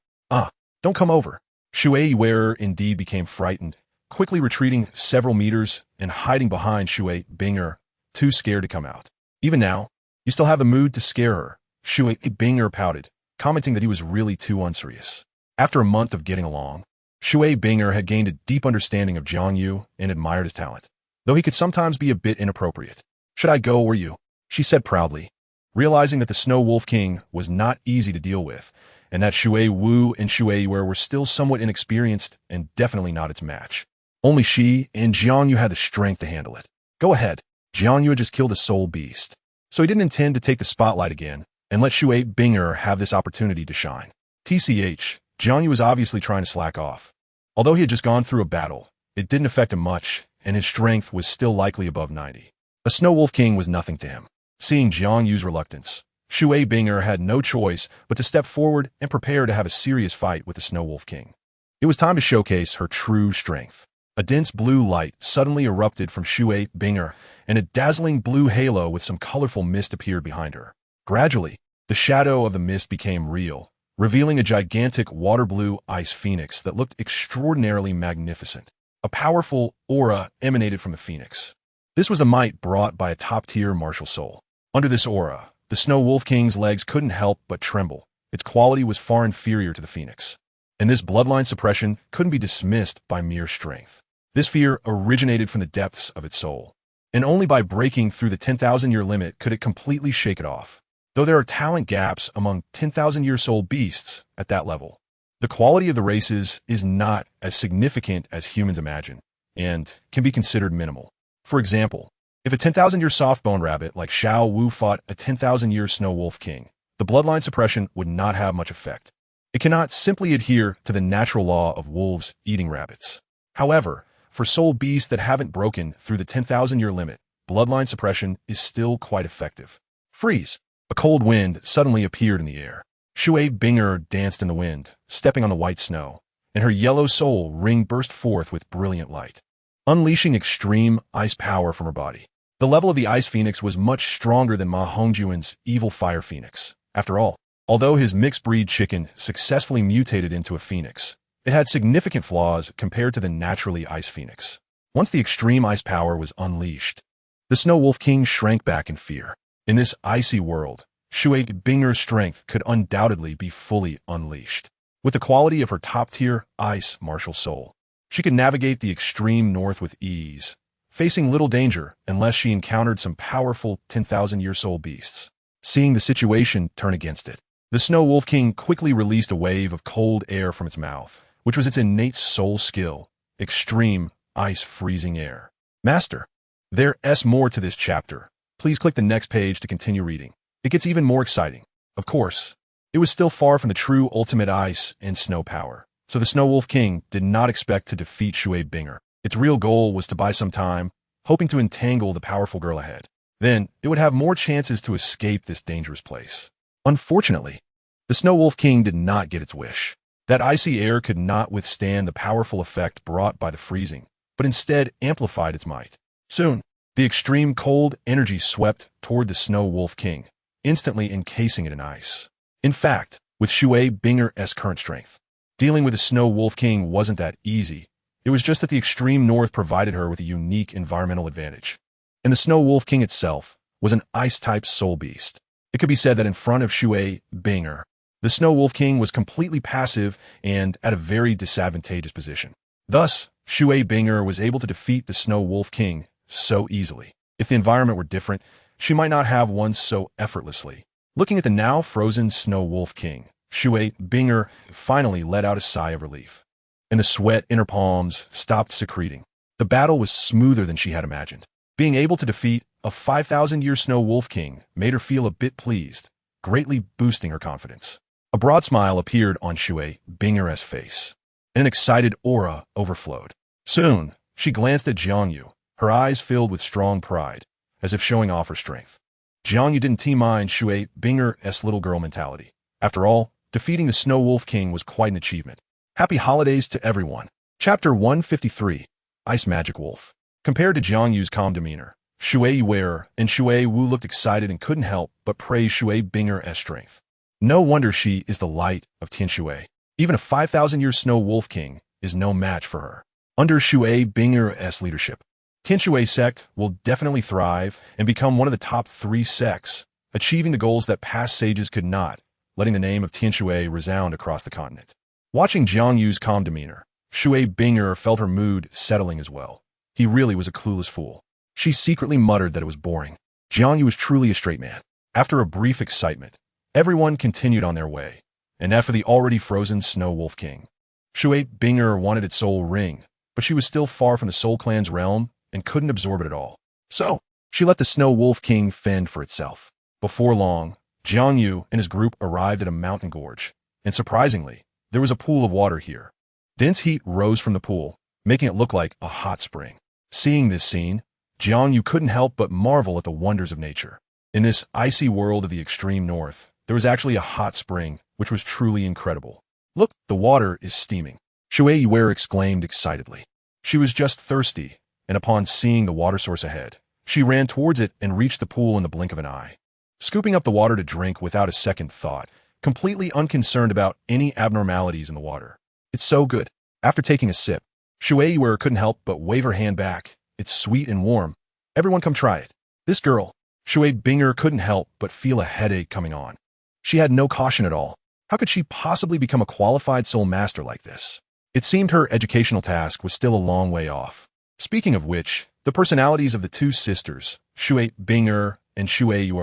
Don't come over. Shui indeed became frightened, quickly retreating several meters and hiding behind Shui Binger, too scared to come out. Even now, you still have the mood to scare her. Shui Binger pouted, commenting that he was really too unserious. After a month of getting along, Shui Binger had gained a deep understanding of Jiang Yu and admired his talent, though he could sometimes be a bit inappropriate. Should I go or you? She said proudly, realizing that the Snow Wolf King was not easy to deal with, and that Shui Wu and Shui were still somewhat inexperienced and definitely not its match. Only she and Jiang Yu had the strength to handle it. Go ahead. Jiang Yu had just killed a soul beast, so he didn't intend to take the spotlight again and let Shui Binger have this opportunity to shine. TCH, Jiang Yu was obviously trying to slack off. Although he had just gone through a battle, it didn't affect him much, and his strength was still likely above 90. A Snow Wolf King was nothing to him. Seeing Jiang Yu's reluctance, Shui Binger had no choice but to step forward and prepare to have a serious fight with the Snow Wolf King. It was time to showcase her true strength. A dense blue light suddenly erupted from Shui Binger, and a dazzling blue halo with some colorful mist appeared behind her. Gradually, the shadow of the mist became real, revealing a gigantic water blue ice phoenix that looked extraordinarily magnificent. A powerful aura emanated from the phoenix. This was the might brought by a top-tier martial soul. Under this aura, the Snow Wolf King's legs couldn't help but tremble. Its quality was far inferior to the phoenix, and this bloodline suppression couldn't be dismissed by mere strength. This fear originated from the depths of its soul, and only by breaking through the 10,000-year limit could it completely shake it off. Though there are talent gaps among 10,000-year soul beasts at that level, the quality of the races is not as significant as humans imagine, and can be considered minimal. For example, if a 10,000-year soft-bone rabbit like Xiao Wu fought a 10,000-year Snow Wolf King, the bloodline suppression would not have much effect. It cannot simply adhere to the natural law of wolves eating rabbits. However, for soul beasts that haven't broken through the 10,000-year limit, bloodline suppression is still quite effective. Freeze! A cold wind suddenly appeared in the air. Shui Binger danced in the wind, stepping on the white snow, and her yellow soul ring burst forth with brilliant light, unleashing extreme ice power from her body. The level of the Ice Phoenix was much stronger than Ma Hongjuan's evil Fire Phoenix. After all, although his mixed-breed chicken successfully mutated into a phoenix, it had significant flaws compared to the naturally Ice Phoenix. Once the extreme ice power was unleashed, the Snow Wolf King shrank back in fear. In this icy world, Shui Binger's strength could undoubtedly be fully unleashed. With the quality of her top-tier ice martial soul, she could navigate the extreme north with ease, facing little danger unless she encountered some powerful 10,000-year-soul beasts. Seeing the situation turn against it, the Snow Wolf King quickly released a wave of cold air from its mouth, which was its innate soul skill, extreme ice-freezing air. Master, there's more to this chapter. Please click the next page to continue reading. It gets even more exciting. Of course, it was still far from the true ultimate ice and snow power, so the Snow Wolf King did not expect to defeat Shui Binger. Its real goal was to buy some time, hoping to entangle the powerful girl ahead. Then, it would have more chances to escape this dangerous place. Unfortunately, the Snow Wolf King did not get its wish. That icy air could not withstand the powerful effect brought by the freezing, but instead amplified its might. Soon, the extreme cold energy swept toward the Snow Wolf King, instantly encasing it in ice. In fact, with Shui Binger's current strength, dealing with the Snow Wolf King wasn't that easy. It was just that the extreme north provided her with a unique environmental advantage. And the Snow Wolf King itself was an ice-type soul beast. It could be said that in front of Shui Binger, the Snow Wolf King was completely passive and at a very disadvantageous position. Thus, Shui Binger was able to defeat the Snow Wolf King so easily. If the environment were different, she might not have won so effortlessly. Looking at the now frozen Snow Wolf King, Shui Binger finally let out a sigh of relief, and the sweat in her palms stopped secreting. The battle was smoother than she had imagined. Being able to defeat a 5,000-year Snow Wolf King made her feel a bit pleased, greatly boosting her confidence. A broad smile appeared on Shui Binger's face, and an excited aura overflowed. Soon, she glanced at Jiang Yu, her eyes filled with strong pride, as if showing off her strength. Jiang Yu didn't mind Shui Binger's little girl mentality. After all, defeating the Snow Wolf King was quite an achievement. Happy holidays to everyone. Chapter 153, Ice Magic Wolf. Compared to Jiang Yu's calm demeanor, Shui Yu and Shui Wu looked excited and couldn't help but praise Shui Binger's strength. No wonder she is the light of Tianshui. Even a 5,000-year Snow Wolf King is no match for her. Under Shui Binger's leadership, Tianshui sect will definitely thrive and become one of the top 3 sects, achieving the goals that past sages could not, letting the name of Tianshui resound across the continent. Watching Jiang Yu's calm demeanor, Shui Binger felt her mood settling as well. He really was a clueless fool. She secretly muttered that it was boring. Jiang Yu was truly a straight man. After a brief excitement, everyone continued on their way, and after the already frozen Snow Wolf King. Shui Binger wanted its soul ring, but she was still far from the Soul Clan's realm and couldn't absorb it at all. So, she let the Snow Wolf King fend for itself. Before long, Jiang Yu and his group arrived at a mountain gorge, and surprisingly, there was a pool of water here. Dense heat rose from the pool, making it look like a hot spring. Seeing this scene, Jiang Yu couldn't help but marvel at the wonders of nature. In this icy world of the extreme north, there was actually a hot spring, which was truly incredible. Look, the water is steaming. Shui Yu exclaimed excitedly. She was just thirsty, and upon seeing the water source ahead, she ran towards it and reached the pool in the blink of an eye. Scooping up the water to drink without a second thought, completely unconcerned about any abnormalities in the water. It's so good. After taking a sip, Shui Yu couldn't help but wave her hand back. It's sweet and warm. Everyone come try it. This girl, Shui Binger, couldn't help but feel a headache coming on. She had no caution at all. How could she possibly become a qualified soul master like this? It seemed her educational task was still a long way off. Speaking of which, the personalities of the 2 sisters, Shui Binger and Shui Yu,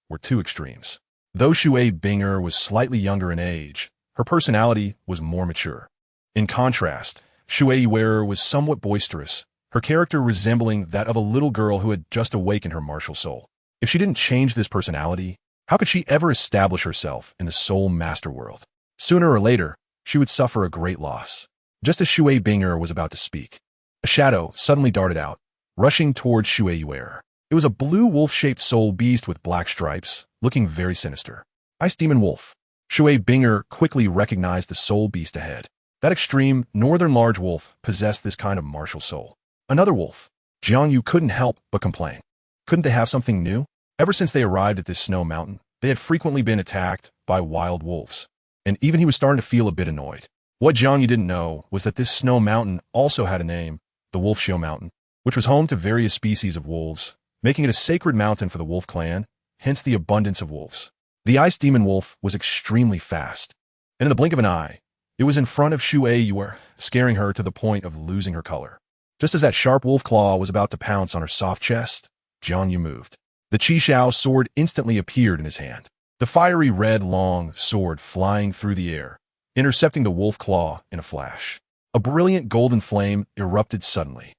were 2 extremes. Though Shui Binger was slightly younger in age, her personality was more mature. In contrast, Shui Yu was somewhat boisterous, her character resembling that of a little girl who had just awakened her martial soul. If she didn't change this personality, how could she ever establish herself in the soul master world? Sooner or later, she would suffer a great loss. Just as Shui Binger was about to speak, a shadow suddenly darted out, rushing towards Shui Yu. It was a blue wolf-shaped soul beast with black stripes, looking very sinister. Ice Demon Wolf. Shui Binger quickly recognized the soul beast ahead. That extreme, northern large wolf possessed this kind of martial soul. Another wolf. Jiang Yu couldn't help but complain. Couldn't they have something new? Ever since they arrived at this snow mountain, they had frequently been attacked by wild wolves, and even he was starting to feel a bit annoyed. What Jiang Yu didn't know was that this snow mountain also had a name, the Wolf Show Mountain, which was home to various species of wolves, making it a sacred mountain for the wolf clan, hence the abundance of wolves. The Ice Demon Wolf was extremely fast, and in the blink of an eye, it was in front of Shui Yu, scaring her to the point of losing her color. Just as that sharp wolf claw was about to pounce on her soft chest, Jiang Yu moved. The Chixiao Sword instantly appeared in his hand. The fiery red long sword flying through the air, intercepting the wolf claw in a flash. A brilliant golden flame erupted suddenly.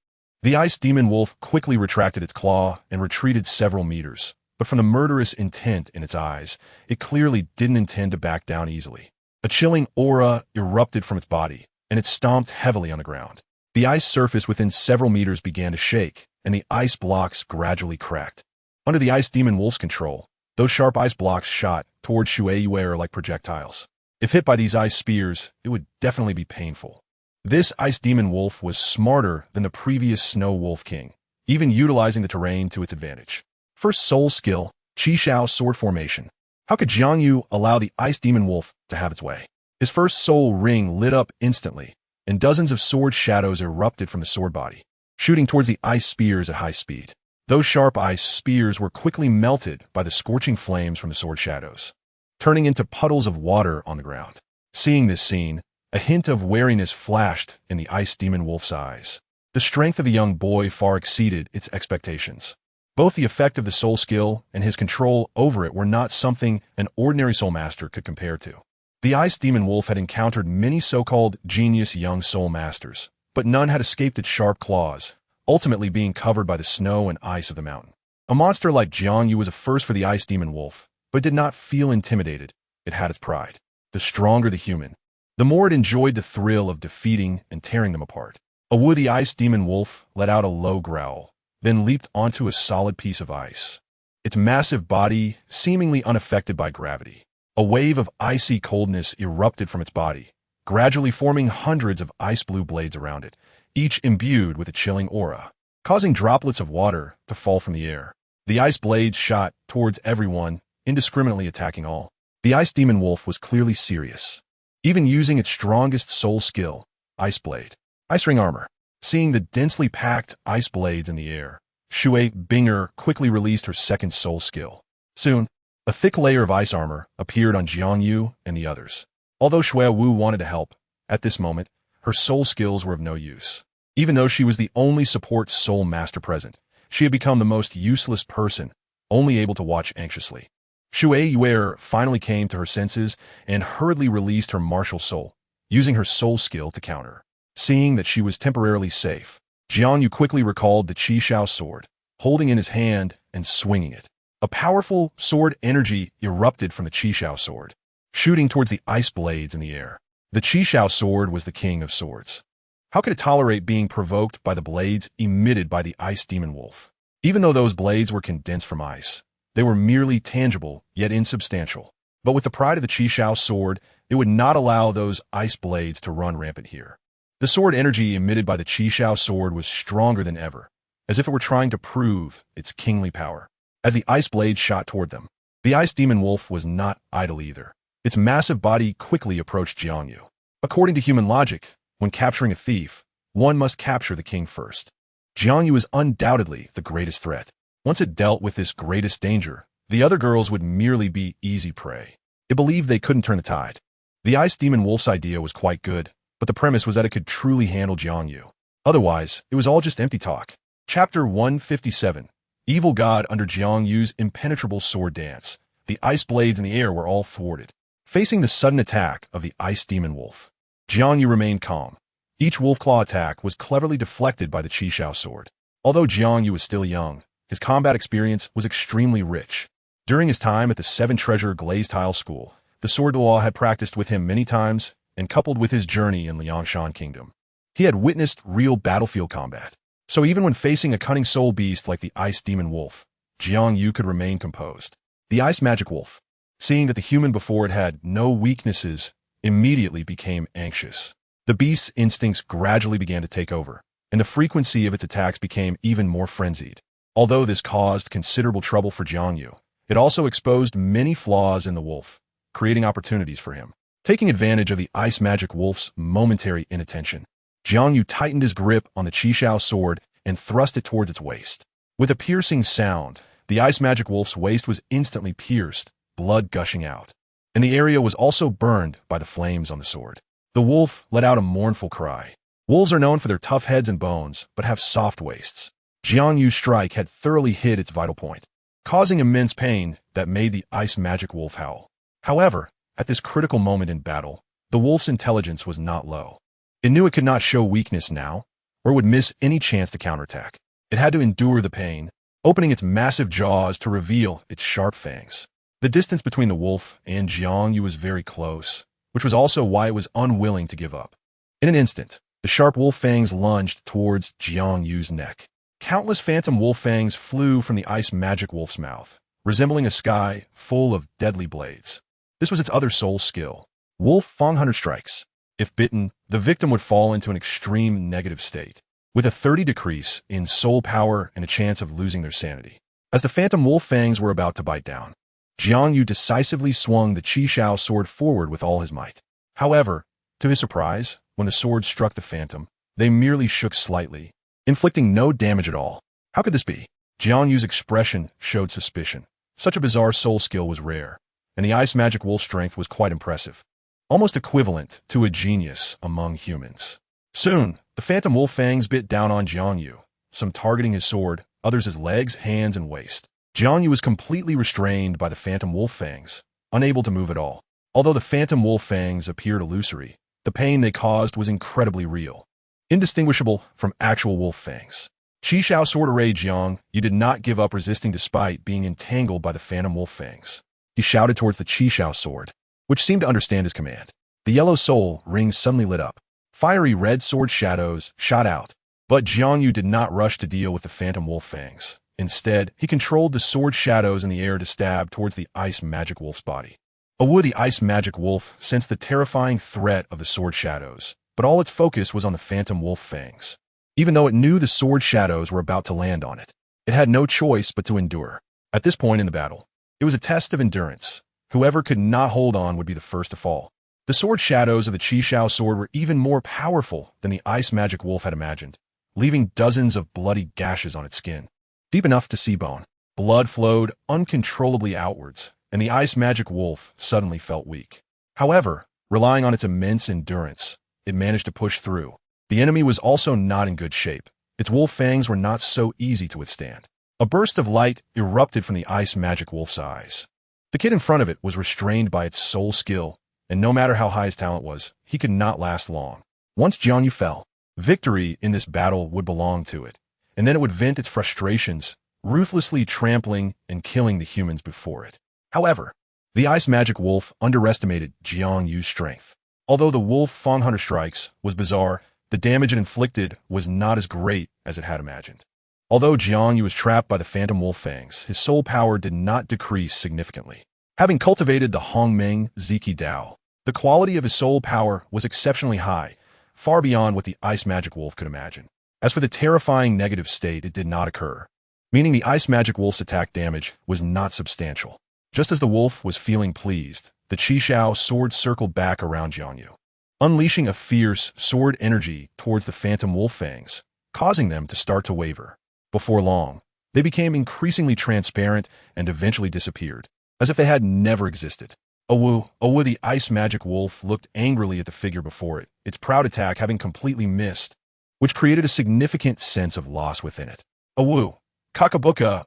The ice demon wolf quickly retracted its claw and retreated several meters, but from the murderous intent in its eyes, it clearly didn't intend to back down easily. A chilling aura erupted from its body, and it stomped heavily on the ground. The ice surface within several meters began to shake, and the ice blocks gradually cracked. Under the ice demon wolf's control, those sharp ice blocks shot toward Yu like projectiles. If hit by these ice spears, it would definitely be painful. This ice demon wolf was smarter than the previous snow wolf king, even utilizing the terrain to its advantage. First soul skill, Chixiao Sword formation. How could Jiang Yu allow the ice demon wolf to have its way? His first soul ring lit up instantly, and dozens of sword shadows erupted from the sword body, shooting towards the ice spears at high speed. Those sharp ice spears were quickly melted by the scorching flames from the sword shadows, turning into puddles of water on the ground. Seeing this scene, a hint of wariness flashed in the ice demon wolf's eyes. The strength of the young boy far exceeded its expectations. Both the effect of the soul skill and his control over it were not something an ordinary soul master could compare to. The ice demon wolf had encountered many so-called genius young soul masters, but none had escaped its sharp claws, ultimately being covered by the snow and ice of the mountain. A monster like Jiang Yu was a first for the ice demon wolf, but did not feel intimidated. It had its pride. The stronger the human, the more it enjoyed the thrill of defeating and tearing them apart. A woody ice demon wolf let out a low growl, then leaped onto a solid piece of ice, its massive body seemingly unaffected by gravity. A wave of icy coldness erupted from its body, gradually forming hundreds of ice blue blades around it, each imbued with a chilling aura, causing droplets of water to fall from the air. The ice blades shot towards everyone, indiscriminately attacking all. The ice demon wolf was clearly serious, even using its strongest soul skill, Ice Blade. Ice Ring Armor. Seeing the densely packed ice blades in the air, Shui Binger quickly released her second soul skill. Soon, a thick layer of ice armor appeared on Jiang Yu and the others. Although Shui Wu wanted to help, at this moment, her soul skills were of no use. Even though she was the only support soul master present, she had become the most useless person, only able to watch anxiously. Shui Yu finally came to her senses and hurriedly released her martial soul, using her soul skill to counter. Seeing that she was temporarily safe, Jiang Yu quickly recalled the Chixiao Sword, holding in his hand and swinging it. A powerful sword energy erupted from the Chixiao Sword, shooting towards the ice blades in the air. The Chixiao Sword was the king of swords. How could it tolerate being provoked by the blades emitted by the ice demon wolf? Even though those blades were condensed from ice, they were merely tangible, yet insubstantial. But with the pride of the Chixiao Sword, it would not allow those ice blades to run rampant here. The sword energy emitted by the Chixiao Sword was stronger than ever, as if it were trying to prove its kingly power. As the ice blades shot toward them, the ice demon wolf was not idle either. Its massive body quickly approached Jiang Yu. According to human logic, when capturing a thief, one must capture the king first. Jiang Yu is undoubtedly the greatest threat. Once it dealt with this greatest danger, the other girls would merely be easy prey. It believed they couldn't turn the tide. The ice demon wolf's idea was quite good, but the premise was that it could truly handle Jiang Yu. Otherwise, it was all just empty talk. Chapter 157. Evil God under Jiang Yu's impenetrable sword dance. The ice blades in the air were all thwarted. Facing the sudden attack of the ice demon wolf, Jiang Yu remained calm. Each wolf claw attack was cleverly deflected by the Chixiao Sword. Although Jiang Yu was still young, his combat experience was extremely rich. During his time at the seven-treasure Glazed Tile School, the sword law had practiced with him many times, and coupled with his journey in Liangshan Kingdom, he had witnessed real battlefield combat. So even when facing a cunning soul beast like the ice demon wolf, Jiang Yu could remain composed. The ice magic wolf, seeing that the human before it had no weaknesses, immediately became anxious. The beast's instincts gradually began to take over, and the frequency of its attacks became even more frenzied. Although this caused considerable trouble for Jiang Yu, it also exposed many flaws in the wolf, creating opportunities for him. Taking advantage of the ice magic wolf's momentary inattention, Jiang Yu tightened his grip on the Chixiao Sword and thrust it towards its waist. With a piercing sound, the ice magic wolf's waist was instantly pierced, blood gushing out, and the area was also burned by the flames on the sword. The wolf let out a mournful cry. Wolves are known for their tough heads and bones, but have soft waists. Jiang Yu's strike had thoroughly hit its vital point, causing immense pain that made the ice magic wolf howl. However, at this critical moment in battle, the wolf's intelligence was not low. It knew it could not show weakness now, or would miss any chance to counterattack. It had to endure the pain, opening its massive jaws to reveal its sharp fangs. The distance between the wolf and Jiang Yu was very close, which was also why it was unwilling to give up. In an instant, the sharp wolf fangs lunged towards Jiang Yu's neck. Countless phantom wolf fangs flew from the ice magic wolf's mouth, resembling a sky full of deadly blades. This was its other soul skill, Wolf Fang Hunter Strikes. If bitten, the victim would fall into an extreme negative state, with a 30 decrease in soul power and a chance of losing their sanity. As the phantom wolf fangs were about to bite down, Jiang Yu decisively swung the Chixiao Sword forward with all his might. However, to his surprise, when the sword struck the phantom, they merely shook slightly, inflicting no damage at all. How could this be? Jiang Yu's expression showed suspicion. Such a bizarre soul skill was rare, and the ice magic wolf's strength was quite impressive, almost equivalent to a genius among humans. Soon, the phantom wolf fangs bit down on Jiang Yu, some targeting his sword, others his legs, hands, and waist. Jiang Yu was completely restrained by the phantom wolf fangs, unable to move at all. Although the phantom wolf fangs appeared illusory, the pain they caused was incredibly real, indistinguishable from actual wolf fangs. Chixiao Sword arrayed Jiang Yu did not give up resisting despite being entangled by the phantom wolf fangs. He shouted towards the Chixiao Sword, which seemed to understand his command. The yellow soul ring suddenly lit up. Fiery red sword shadows shot out, but Jiang Yu did not rush to deal with the phantom wolf fangs. Instead, he controlled the sword shadows in the air to stab towards the ice magic wolf's body. The ice magic wolf sensed the terrifying threat of the sword shadows, but all its focus was on the phantom wolf fangs. Even though it knew the sword shadows were about to land on it, it had no choice but to endure. At this point in the battle, it was a test of endurance. Whoever could not hold on would be the first to fall. The sword shadows of the Chixiao Sword were even more powerful than the ice magic wolf had imagined, leaving dozens of bloody gashes on its skin, deep enough to see bone. Blood flowed uncontrollably outwards, and the ice magic wolf suddenly felt weak. However, relying on its immense endurance, it managed to push through. The enemy was also not in good shape. Its wolf fangs were not so easy to withstand. A burst of light erupted from the ice magic wolf's eyes. The kid in front of it was restrained by its soul skill, and no matter how high his talent was, he could not last long. Once Jiang Yu fell, victory in this battle would belong to it, and then it would vent its frustrations, ruthlessly trampling and killing the humans before it. However, the ice magic wolf underestimated Jiang Yu's strength. Although the wolf Fang Hunter Strikes was bizarre, the damage it inflicted was not as great as it had imagined. Although Jiang Yu was trapped by the phantom wolf fangs, his soul power did not decrease significantly. Having cultivated the Hongmeng Ziki Dao, the quality of his soul power was exceptionally high, far beyond what the ice magic wolf could imagine. As for the terrifying negative state, it did not occur, meaning the ice magic wolf's attack damage was not substantial. Just as the wolf was feeling pleased, the Chixiao Sword circled back around Jiang Yu, unleashing a fierce sword energy towards the phantom wolf fangs, causing them to start to waver. Before long, they became increasingly transparent and eventually disappeared, as if they had never existed. The ice magic wolf looked angrily at the figure before it, its proud attack having completely missed, which created a significant sense of loss within it. Kakabuka,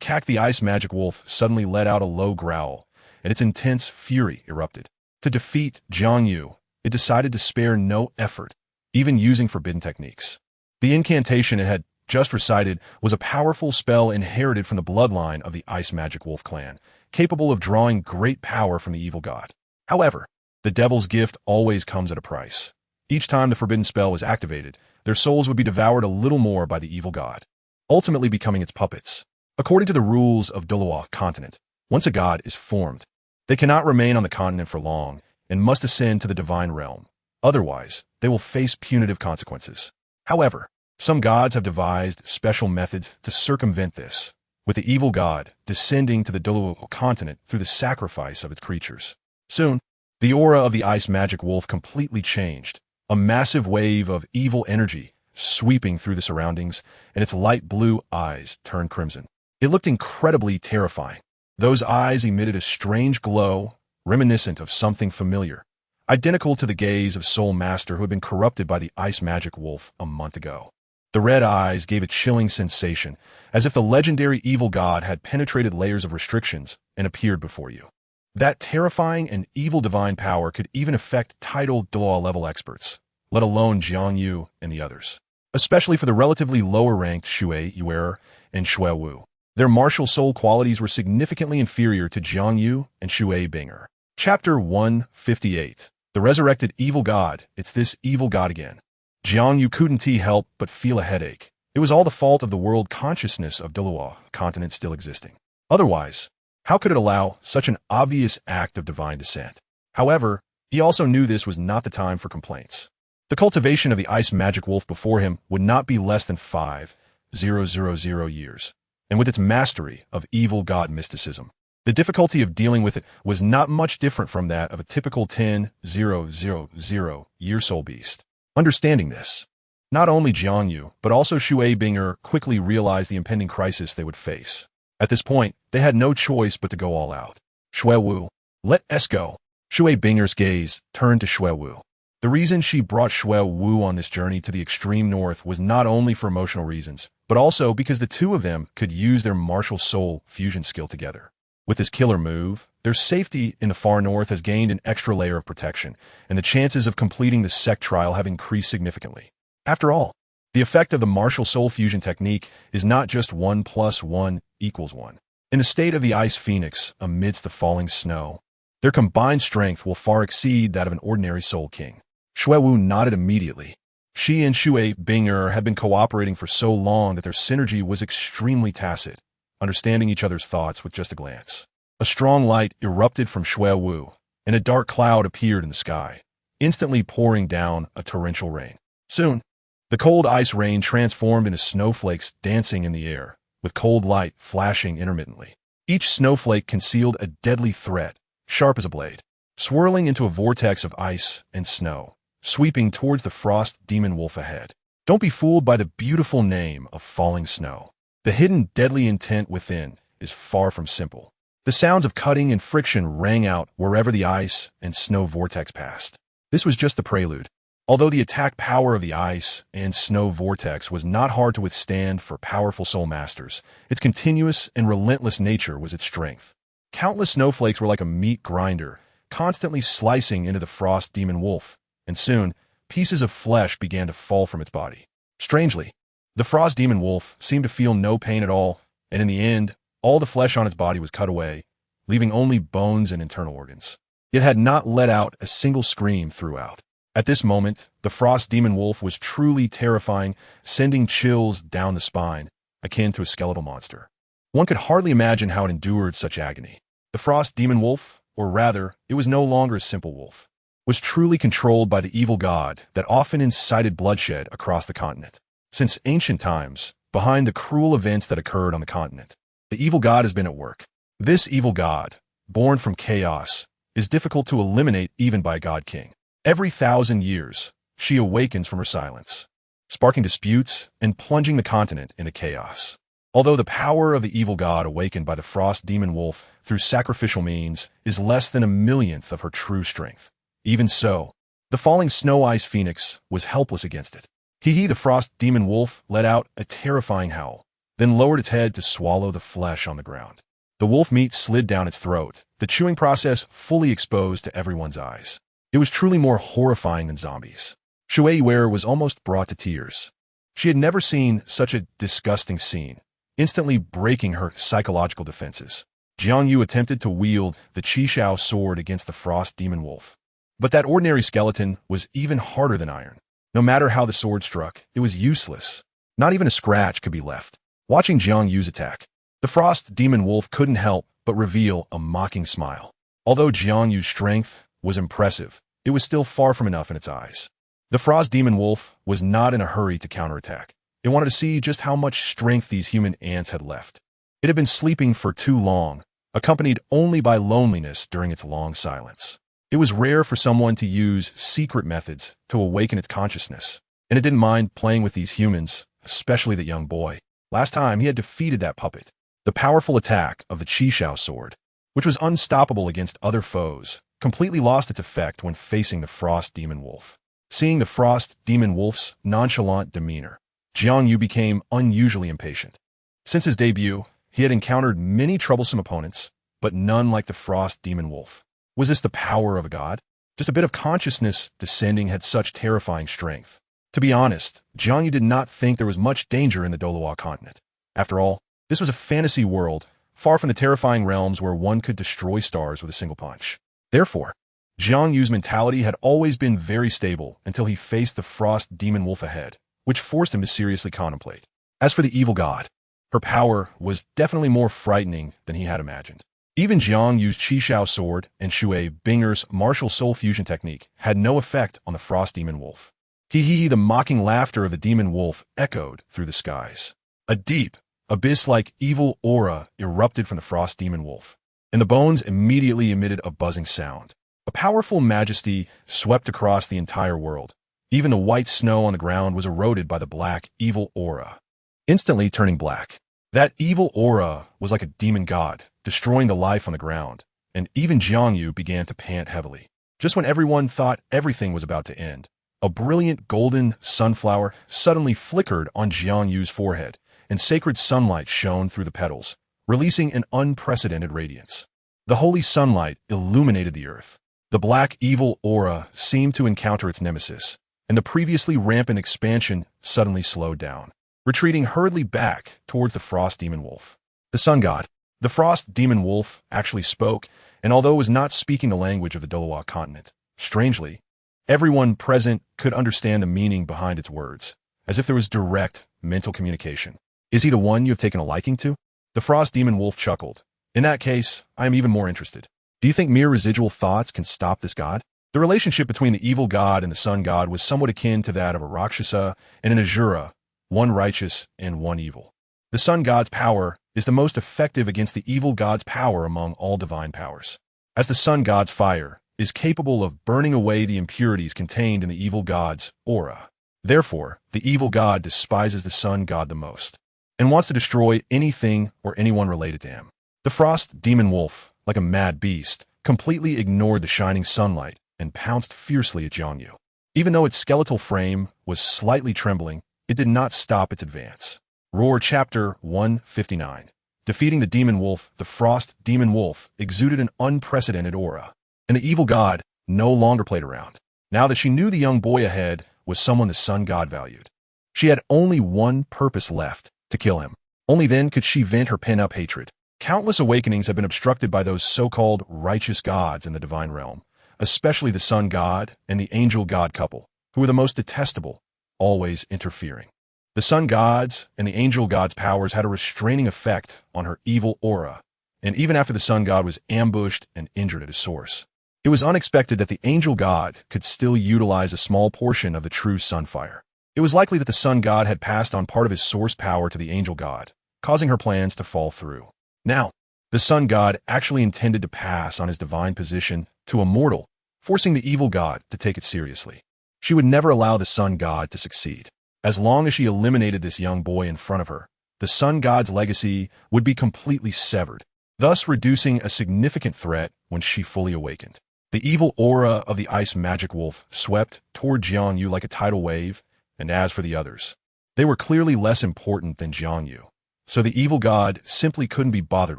Kak the ice magic wolf suddenly let out a low growl, and its intense fury erupted. To defeat Jiang Yu, it decided to spare no effort, even using forbidden techniques. The incantation it had just recited was a powerful spell inherited from the bloodline of the ice magic wolf clan, capable of drawing great power from the evil god. However, the devil's gift always comes at a price. Each time the forbidden spell was activated, their souls would be devoured a little more by the evil god, ultimately becoming its puppets. According to the rules of Douluo Continent, once a god is formed, they cannot remain on the continent for long and must ascend to the divine realm. Otherwise, they will face punitive consequences. However, some gods have devised special methods to circumvent this, with the evil god descending to the Douluo Continent through the sacrifice of its creatures. Soon, the aura of the ice magic wolf completely changed, a massive wave of evil energy sweeping through the surroundings, and its light blue eyes turned crimson. It looked incredibly terrifying. Those eyes emitted a strange glow, reminiscent of something familiar, identical to the gaze of Soul Master who had been corrupted by the ice magic wolf a month ago. The red eyes gave a chilling sensation, as if the legendary evil god had penetrated layers of restrictions and appeared before you. That terrifying and evil divine power could even affect title Douluo-level experts, let alone Jiang Yu and the others. Especially for the relatively lower-ranked Shui Yuer and Shui Wu. Their martial soul qualities were significantly inferior to Jiang Yu and Shui Binger. Chapter 158. The Resurrected Evil God. It's this evil god again. Jiang Yu couldn't help but feel a headache. It was all the fault of the world consciousness of Douluo Continent still existing. Otherwise, how could it allow such an obvious act of divine descent? However, he also knew this was not the time for complaints. The cultivation of the ice magic wolf before him would not be less than 5,000 years, and with its mastery of evil god mysticism, the difficulty of dealing with it was not much different from that of a typical 10,000-year soul beast. Understanding this, not only Jiang Yu, but also Shui Binger quickly realized the impending crisis they would face. At this point, they had no choice but to go all out. Shui Wu, let us go. Shui Binger's gaze turned to Shui Wu. The reason she brought Shui Wu on this journey to the extreme north was not only for emotional reasons, but also because the two of them could use their martial soul fusion skill together. With this killer move, their safety in the far north has gained an extra layer of protection, and the chances of completing the sect trial have increased significantly. After all, the effect of the martial soul fusion technique is not just 1 + 1 = 1. In the state of the ice phoenix amidst the falling snow, their combined strength will far exceed that of an ordinary soul king. Shui Wu nodded immediately. She and Shui Binger had been cooperating for so long that their synergy was extremely tacit, understanding each other's thoughts with just a glance. A strong light erupted from Shui Wu, and a dark cloud appeared in the sky, instantly pouring down a torrential rain. Soon, the cold ice rain transformed into snowflakes dancing in the air, with cold light flashing intermittently. Each snowflake concealed a deadly threat, sharp as a blade, swirling into a vortex of ice and snow, sweeping towards the frost demon wolf ahead. Don't be fooled by the beautiful name of falling snow. The hidden deadly intent within is far from simple. The sounds of cutting and friction rang out wherever the ice and snow vortex passed. This was just the prelude. Although the attack power of the ice and snow vortex was not hard to withstand for powerful soul masters, its continuous and relentless nature was its strength. Countless snowflakes were like a meat grinder, constantly slicing into the frost demon wolf, and soon, pieces of flesh began to fall from its body. Strangely, the frost demon wolf seemed to feel no pain at all, and in the end, all the flesh on its body was cut away, leaving only bones and internal organs. It had not let out a single scream throughout. At this moment, the frost demon wolf was truly terrifying, sending chills down the spine, akin to a skeletal monster. One could hardly imagine how it endured such agony. The frost demon wolf, or rather, it was no longer a simple wolf, was truly controlled by the evil god that often incited bloodshed across the continent. Since ancient times, behind the cruel events that occurred on the continent, the evil god has been at work. This evil god, born from chaos, is difficult to eliminate even by a god king. Every 1,000 years, she awakens from her silence, sparking disputes and plunging the continent into chaos. Although the power of the evil god awakened by the frost demon wolf through sacrificial means is less than a millionth of her true strength, even so, the falling snow ice phoenix was helpless against it. The frost demon wolf let out a terrifying howl, then lowered its head to swallow the flesh on the ground. The wolf meat slid down its throat, the chewing process fully exposed to everyone's eyes. It was truly more horrifying than zombies. Shui Yuer was almost brought to tears. She had never seen such a disgusting scene, instantly breaking her psychological defenses. Jiang Yu attempted to wield the Chixiao Sword against the frost demon wolf. But that ordinary skeleton was even harder than iron. No matter how the sword struck, it was useless. Not even a scratch could be left. Watching Jiang Yu's attack, the frost demon wolf couldn't help but reveal a mocking smile. Although Jiang Yu's strength was impressive, it was still far from enough in its eyes. The frost demon wolf was not in a hurry to counterattack. It wanted to see just how much strength these human ants had left. It had been sleeping for too long, accompanied only by loneliness during its long silence. It was rare for someone to use secret methods to awaken its consciousness, and it didn't mind playing with these humans, especially the young boy. Last time, he had defeated that puppet. The powerful attack of the Chixiao Sword, which was unstoppable against other foes, completely lost its effect when facing the Frost Demon Wolf. Seeing the Frost Demon Wolf's nonchalant demeanor, Jiang Yu became unusually impatient. Since his debut, he had encountered many troublesome opponents, but none like the Frost Demon Wolf. Was this the power of a god? Just a bit of consciousness descending had such terrifying strength. To be honest, Jiang Yu did not think there was much danger in the Douluo Continent. After all, this was a fantasy world, far from the terrifying realms where one could destroy stars with a single punch. Therefore, Jiang Yu's mentality had always been very stable until he faced the Frost Demon Wolf ahead, which forced him to seriously contemplate. As for the evil god, her power was definitely more frightening than he had imagined. Even Jiang Yu's Chixiao Sword and Shui Binger's martial soul fusion technique had no effect on the Frost Demon Wolf. The mocking laughter of the demon wolf echoed through the skies. A deep, abyss-like evil aura erupted from the Frost Demon Wolf, and the bones immediately emitted a buzzing sound. A powerful majesty swept across the entire world. Even the white snow on the ground was eroded by the black, evil aura, instantly turning black. That evil aura was like a demon god, destroying the life on the ground, and even Jiang Yu began to pant heavily. Just when everyone thought everything was about to end, a brilliant golden sunflower suddenly flickered on Jiang Yu's forehead, and sacred sunlight shone through the petals, releasing an unprecedented radiance. The holy sunlight illuminated the earth. The black evil aura seemed to encounter its nemesis, and the previously rampant expansion suddenly slowed down, retreating hurriedly back towards the Frost Demon Wolf. The sun god, the Frost Demon Wolf, actually spoke, and although it was not speaking the language of the Douluo Continent, strangely, everyone present could understand the meaning behind its words, as if there was direct mental communication. Is he the one you have taken a liking to? The Frost Demon Wolf chuckled. In that case, I am even more interested. Do you think mere residual thoughts can stop this god? The relationship between the evil god and the sun god was somewhat akin to that of a Rakshasa and an Asura, one righteous and one evil. The sun god's power is the most effective against the evil god's power among all divine powers, as the sun god's fire is capable of burning away the impurities contained in the evil god's aura. Therefore, the evil god despises the sun god the most, and wants to destroy anything or anyone related to him. The Frost Demon Wolf, like a mad beast, completely ignored the shining sunlight and pounced fiercely at Jiang Yu. Even though its skeletal frame was slightly trembling, it did not stop its advance. Roar Chapter 159. Defeating the Demon Wolf, the Frost Demon Wolf exuded an unprecedented aura, and the evil god no longer played around. Now that she knew the young boy ahead was someone the sun god valued, she had only one purpose left: to kill him. Only then could she vent her pent-up hatred. Countless awakenings have been obstructed by those so-called righteous gods in the divine realm, especially the sun god and the angel god couple, who were the most detestable, always interfering. The sun god's and the angel god's powers had a restraining effect on her evil aura, and even after the sun god was ambushed and injured at his source, it was unexpected that the angel god could still utilize a small portion of the true sunfire. It was likely that the sun god had passed on part of his source power to the angel god, causing her plans to fall through. Now, the sun god actually intended to pass on his divine position to Immortal, forcing the evil god to take it seriously. She would never allow the sun god to succeed. As long as she eliminated this young boy in front of her, the sun god's legacy would be completely severed, thus reducing a significant threat when she fully awakened. The evil aura of the ice magic wolf swept toward Jiang Yu like a tidal wave, and as for the others, they were clearly less important than Jiang Yu, so the evil god simply couldn't be bothered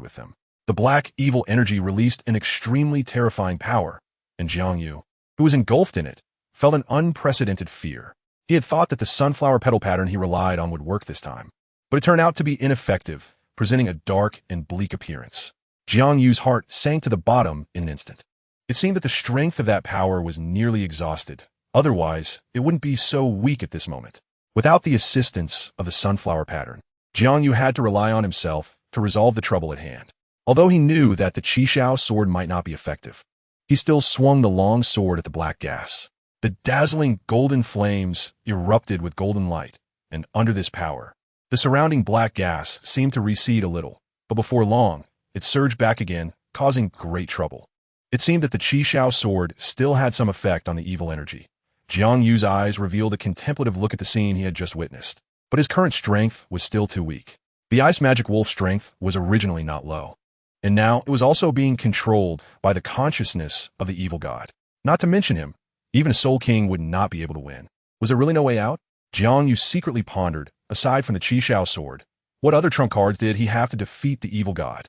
with them. The black evil energy released an extremely terrifying power, and Jiang Yu, who was engulfed in it, felt an unprecedented fear. He had thought that the sunflower petal pattern he relied on would work this time, but it turned out to be ineffective, presenting a dark and bleak appearance. Jiang Yu's heart sank to the bottom in an instant. It seemed that the strength of that power was nearly exhausted. Otherwise, it wouldn't be so weak at this moment. Without the assistance of the sunflower pattern, Jiang Yu had to rely on himself to resolve the trouble at hand. Although he knew that the Chixiao Sword might not be effective, he still swung the long sword at the black gas. The dazzling golden flames erupted with golden light, and under this power, the surrounding black gas seemed to recede a little, but before long, it surged back again, causing great trouble. It seemed that the Chixiao Sword still had some effect on the evil energy. Jiang Yu's eyes revealed a contemplative look at the scene he had just witnessed, but his current strength was still too weak. The ice magic wolf's strength was originally not low. And now it was also being controlled by the consciousness of the evil god. Not to mention him, even a Soul King would not be able to win. Was there really no way out? Jiang Yu secretly pondered, aside from the Chixiao Sword, what other trump cards did he have to defeat the evil god?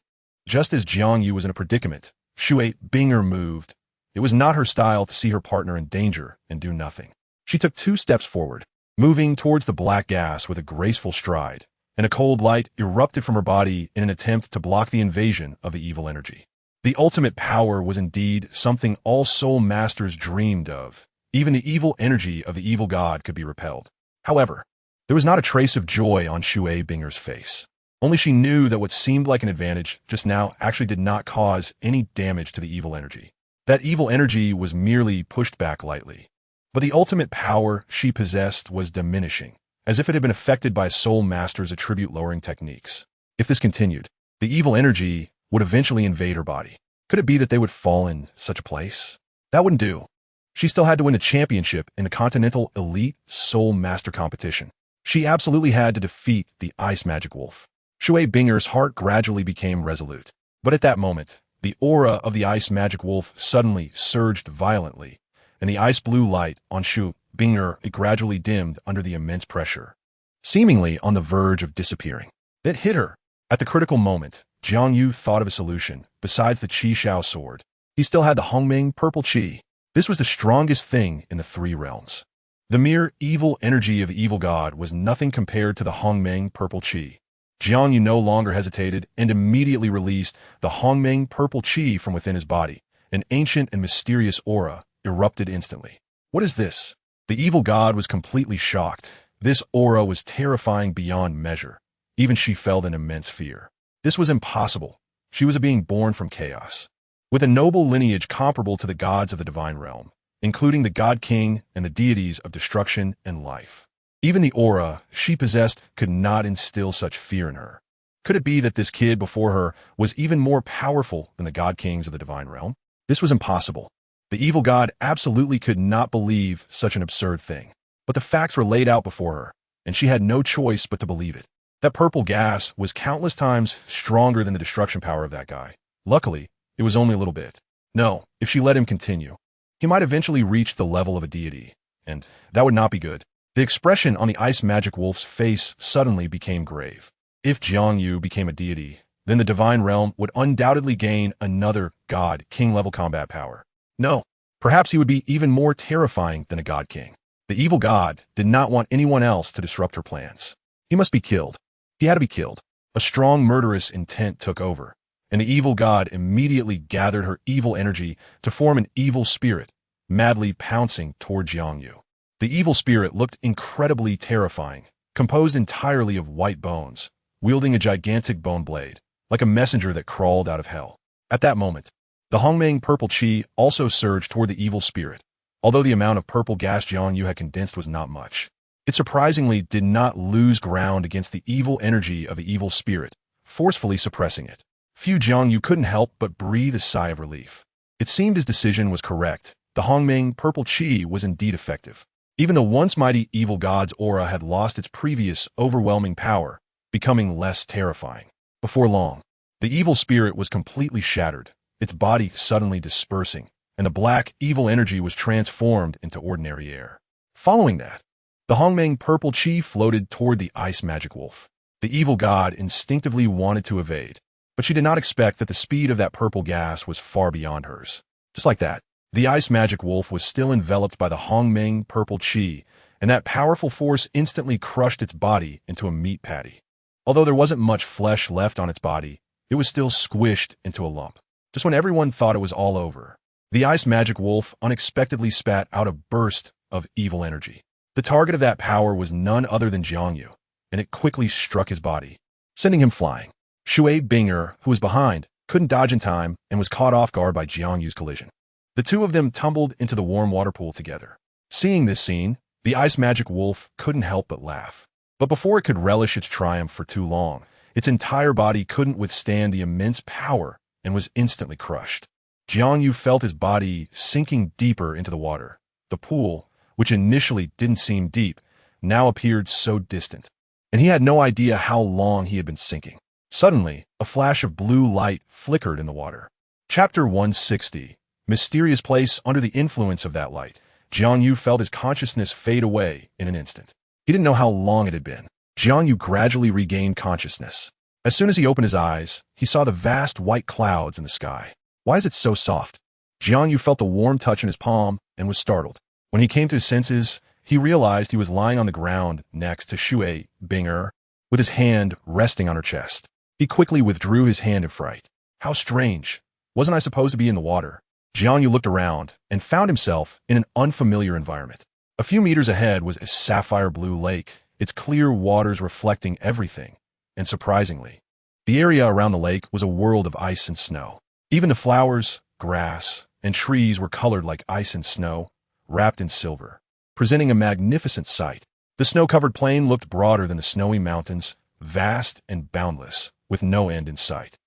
Just as Jiang Yu was in a predicament, Shui Binger moved. It was not her style to see her partner in danger and do nothing. She took 2 steps forward, moving towards the black gas with a graceful stride, and a cold light erupted from her body in an attempt to block the invasion of the evil energy. The ultimate power was indeed something all soul masters dreamed of. Even the evil energy of the evil god could be repelled. However, there was not a trace of joy on Shui Binger's face. Only she knew that what seemed like an advantage just now actually did not cause any damage to the evil energy. That evil energy was merely pushed back lightly. But the ultimate power she possessed was diminishing, as if it had been affected by Soul Master's attribute-lowering techniques. If this continued, the evil energy would eventually invade her body. Could it be that they would fall in such a place? That wouldn't do. She still had to win the championship in the Continental Elite Soul Master competition. She absolutely had to defeat the Ice Magic Wolf. Shui Binger's heart gradually became resolute. But at that moment, the aura of the Ice Magic Wolf suddenly surged violently, and the ice blue light on Shui Binger gradually dimmed under the immense pressure, seemingly on the verge of disappearing. It hit her. At the critical moment, Jiang Yu thought of a solution. Besides the Chixiao Sword, he still had the Hongming Purple Qi. This was the strongest thing in the 3 realms. The mere evil energy of the evil god was nothing compared to the Hongming Purple Qi. Jiang Yu no longer hesitated and immediately released the Hongming Purple Qi from within his body. An ancient and mysterious aura erupted instantly. What is this? The evil god was completely shocked. This aura was terrifying beyond measure. Even she felt an immense fear. This was impossible. She was a being born from chaos, with a noble lineage comparable to the gods of the divine realm, including the God King and the deities of destruction and life. Even the aura she possessed could not instill such fear in her. Could it be that this kid before her was even more powerful than the God Kings of the divine realm? This was impossible. The evil god absolutely could not believe such an absurd thing. But the facts were laid out before her, and she had no choice but to believe it. That purple gas was countless times stronger than the destruction power of that guy. Luckily, it was only a little bit. No, if she let him continue, he might eventually reach the level of a deity, and that would not be good. The expression on the Ice Magic Wolf's face suddenly became grave. If Jiang Yu became a deity, then the divine realm would undoubtedly gain another god king-level combat power. No, perhaps he would be even more terrifying than a god king. The evil god did not want anyone else to disrupt her plans. He must be killed. He had to be killed. A strong murderous intent took over, and the evil god immediately gathered her evil energy to form an evil spirit, madly pouncing toward Jiang Yu. The evil spirit looked incredibly terrifying, composed entirely of white bones, wielding a gigantic bone blade, like a messenger that crawled out of hell. At that moment, the Hongming Purple Qi also surged toward the evil spirit, although the amount of purple gas Jiang Yu had condensed was not much. It surprisingly did not lose ground against the evil energy of the evil spirit, forcefully suppressing it. Jiang Yu couldn't help but breathe a sigh of relief. It seemed his decision was correct. The Hongming Purple Qi was indeed effective. Even the once mighty evil god's aura had lost its previous overwhelming power, becoming less terrifying. Before long, the evil spirit was completely shattered, its body suddenly dispersing, and the black, evil energy was transformed into ordinary air. Following that, the Hongming Purple Qi floated toward the Ice Magic Wolf. The evil god instinctively wanted to evade, but she did not expect that the speed of that purple gas was far beyond hers. Just like that, the Ice Magic Wolf was still enveloped by the Hongming Purple Qi, and that powerful force instantly crushed its body into a meat patty. Although there wasn't much flesh left on its body, it was still squished into a lump. Just when everyone thought it was all over, the Ice Magic Wolf unexpectedly spat out a burst of evil energy. The target of that power was none other than Jiang Yu, and it quickly struck his body, sending him flying. Shui Binger, who was behind, couldn't dodge in time and was caught off guard by Jiang Yu's collision. The two of them tumbled into the warm water pool together. Seeing this scene, the Ice Magic Wolf couldn't help but laugh. But before it could relish its triumph for too long, its entire body couldn't withstand the immense power and was instantly crushed. Jiang Yu felt his body sinking deeper into the water. The pool, which initially didn't seem deep, now appeared so distant, and he had no idea how long he had been sinking. Suddenly, a flash of blue light flickered in the water. Chapter 160. Mysterious place under the influence of that light. Jiang Yu felt his consciousness fade away in an instant. He didn't know how long it had been. Jiang Yu gradually regained consciousness. As soon as he opened his eyes, he saw the vast white clouds in the sky. Why is it so soft? Jiang Yu felt the warm touch in his palm and was startled. When he came to his senses, he realized he was lying on the ground next to Shui Binger, with his hand resting on her chest. He quickly withdrew his hand in fright. How strange. Wasn't I supposed to be in the water? Jiang Yu looked around and found himself in an unfamiliar environment. A few meters ahead was a sapphire blue lake, its clear waters reflecting everything. And surprisingly, the area around the lake was a world of ice and snow. Even the flowers, grass, and trees were colored like ice and snow, wrapped in silver, presenting a magnificent sight. The snow-covered plain looked broader than the snowy mountains, vast and boundless, with no end in sight.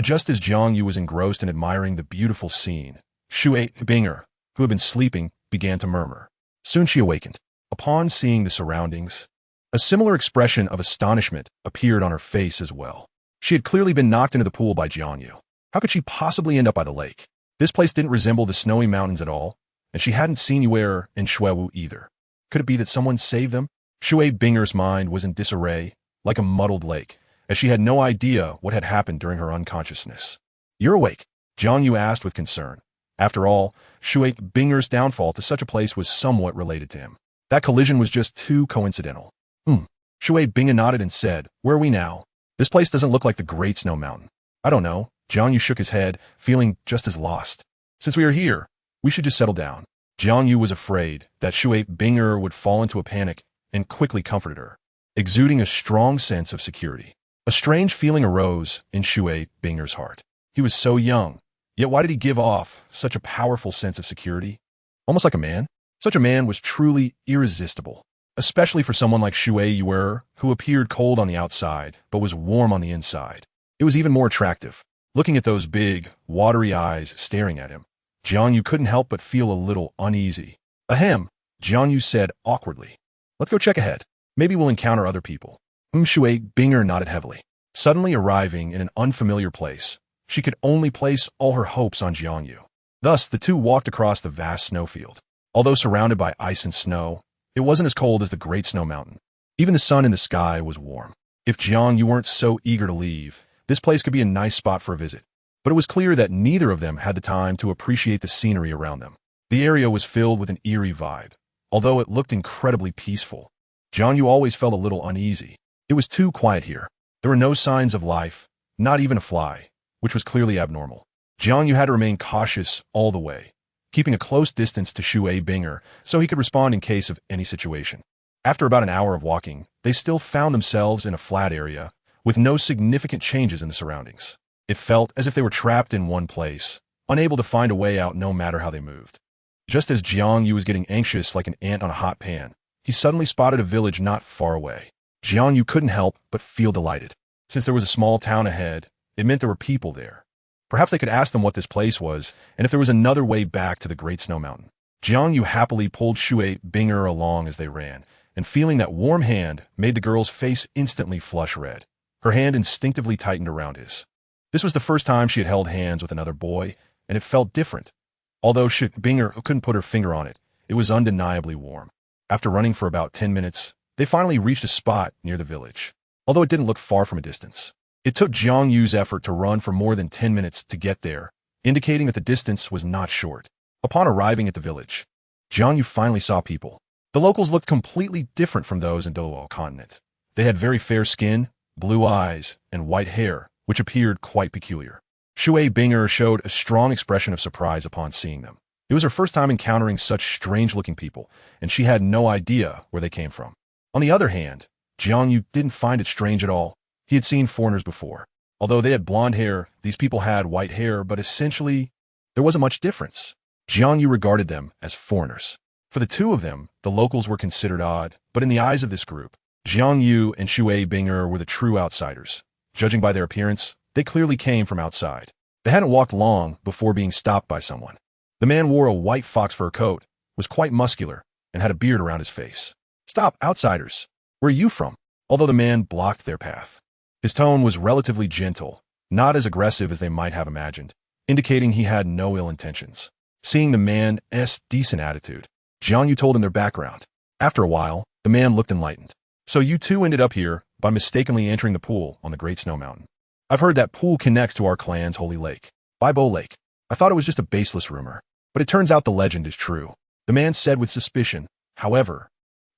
Just as Jiang Yu was engrossed in admiring the beautiful scene, Shui Binger, who had been sleeping, began to murmur. Soon she awakened. Upon seeing the surroundings, a similar expression of astonishment appeared on her face as well. She had clearly been knocked into the pool by Jiang Yu. How could she possibly end up by the lake? This place didn't resemble the snowy mountains at all, and she hadn't seen Yuer and Shuewu either. Could it be that someone saved them? Shui Binger's mind was in disarray, like a muddled lake, as she had no idea what had happened during her unconsciousness. You're awake? Jiang Yu asked with concern. After all, Shui Binger's downfall to such a place was somewhat related to him. That collision was just too coincidental. Shui Binger nodded and said, Where are we now? This place doesn't look like the Great Snow Mountain. I don't know. Jiang Yu shook his head, feeling just as lost. Since we are here, we should just settle down. Jiang Yu was afraid that Shui Binger would fall into a panic and quickly comforted her, exuding a strong sense of security. A strange feeling arose in Shui Binger's heart. He was so young, yet why did he give off such a powerful sense of security? Almost like a man. Such a man was truly irresistible, especially for someone like Shui Yuer, who appeared cold on the outside, but was warm on the inside. It was even more attractive. Looking at those big, watery eyes staring at him, Jiang Yu couldn't help but feel a little uneasy. Ahem, Jiang Yu said awkwardly. Let's go check ahead. Maybe we'll encounter other people. Shui Binger nodded heavily. Suddenly arriving in an unfamiliar place, she could only place all her hopes on Jiang Yu. Thus, the two walked across the vast snowfield. Although surrounded by ice and snow, it wasn't as cold as the Great Snow Mountain. Even the sun in the sky was warm. If Jiang Yu weren't so eager to leave, this place could be a nice spot for a visit. But it was clear that neither of them had the time to appreciate the scenery around them. The area was filled with an eerie vibe. Although it looked incredibly peaceful, Jiang Yu always felt a little uneasy. It was too quiet here. There were no signs of life, not even a fly, which was clearly abnormal. Jiang Yu had to remain cautious all the way, keeping a close distance to Shui Binger so he could respond in case of any situation. After about an hour of walking, they still found themselves in a flat area with no significant changes in the surroundings. It felt as if they were trapped in one place, unable to find a way out no matter how they moved. Just as Jiang Yu was getting anxious like an ant on a hot pan, he suddenly spotted a village not far away. Jiang Yu couldn't help but feel delighted. Since there was a small town ahead, it meant there were people there. Perhaps they could ask them what this place was, and if there was another way back to the Great Snow Mountain. Jiang Yu happily pulled Shui Binger along as they ran, and feeling that warm hand made the girl's face instantly flush red. Her hand instinctively tightened around his. This was the first time she had held hands with another boy, and it felt different. Although Shui Binger couldn't put her finger on it, it was undeniably warm. After running for about 10 minutes, they finally reached a spot near the village, although it didn't look far from a distance. It took Jiang Yu's effort to run for more than 10 minutes to get there, indicating that the distance was not short. Upon arriving at the village, Jiang Yu finally saw people. The locals looked completely different from those in Douluo Continent. They had very fair skin, blue eyes, and white hair, which appeared quite peculiar. Shui Binger showed a strong expression of surprise upon seeing them. It was her first time encountering such strange-looking people, and she had no idea where they came from. On the other hand, Jiang Yu didn't find it strange at all. He had seen foreigners before. Although they had blonde hair, these people had white hair, but essentially, there wasn't much difference. Jiang Yu regarded them as foreigners. For the two of them, the locals were considered odd, but in the eyes of this group, Jiang Yu and Shui Binger were the true outsiders. Judging by their appearance, they clearly came from outside. They hadn't walked long before being stopped by someone. The man wore a white fox fur coat, was quite muscular, and had a beard around his face. Stop, outsiders. Where are you from? Although the man blocked their path, His tone was relatively gentle, not as aggressive as they might have imagined, indicating he had no ill intentions. Seeing the man's decent attitude, Jiang Yu told him their background. After a while, the man looked enlightened. So you two ended up here by mistakenly entering the pool on the Great Snow Mountain. I've heard that pool connects to our clan's holy lake, Bibo Lake. I thought it was just a baseless rumor, but it turns out the legend is true, the man said with suspicion. However,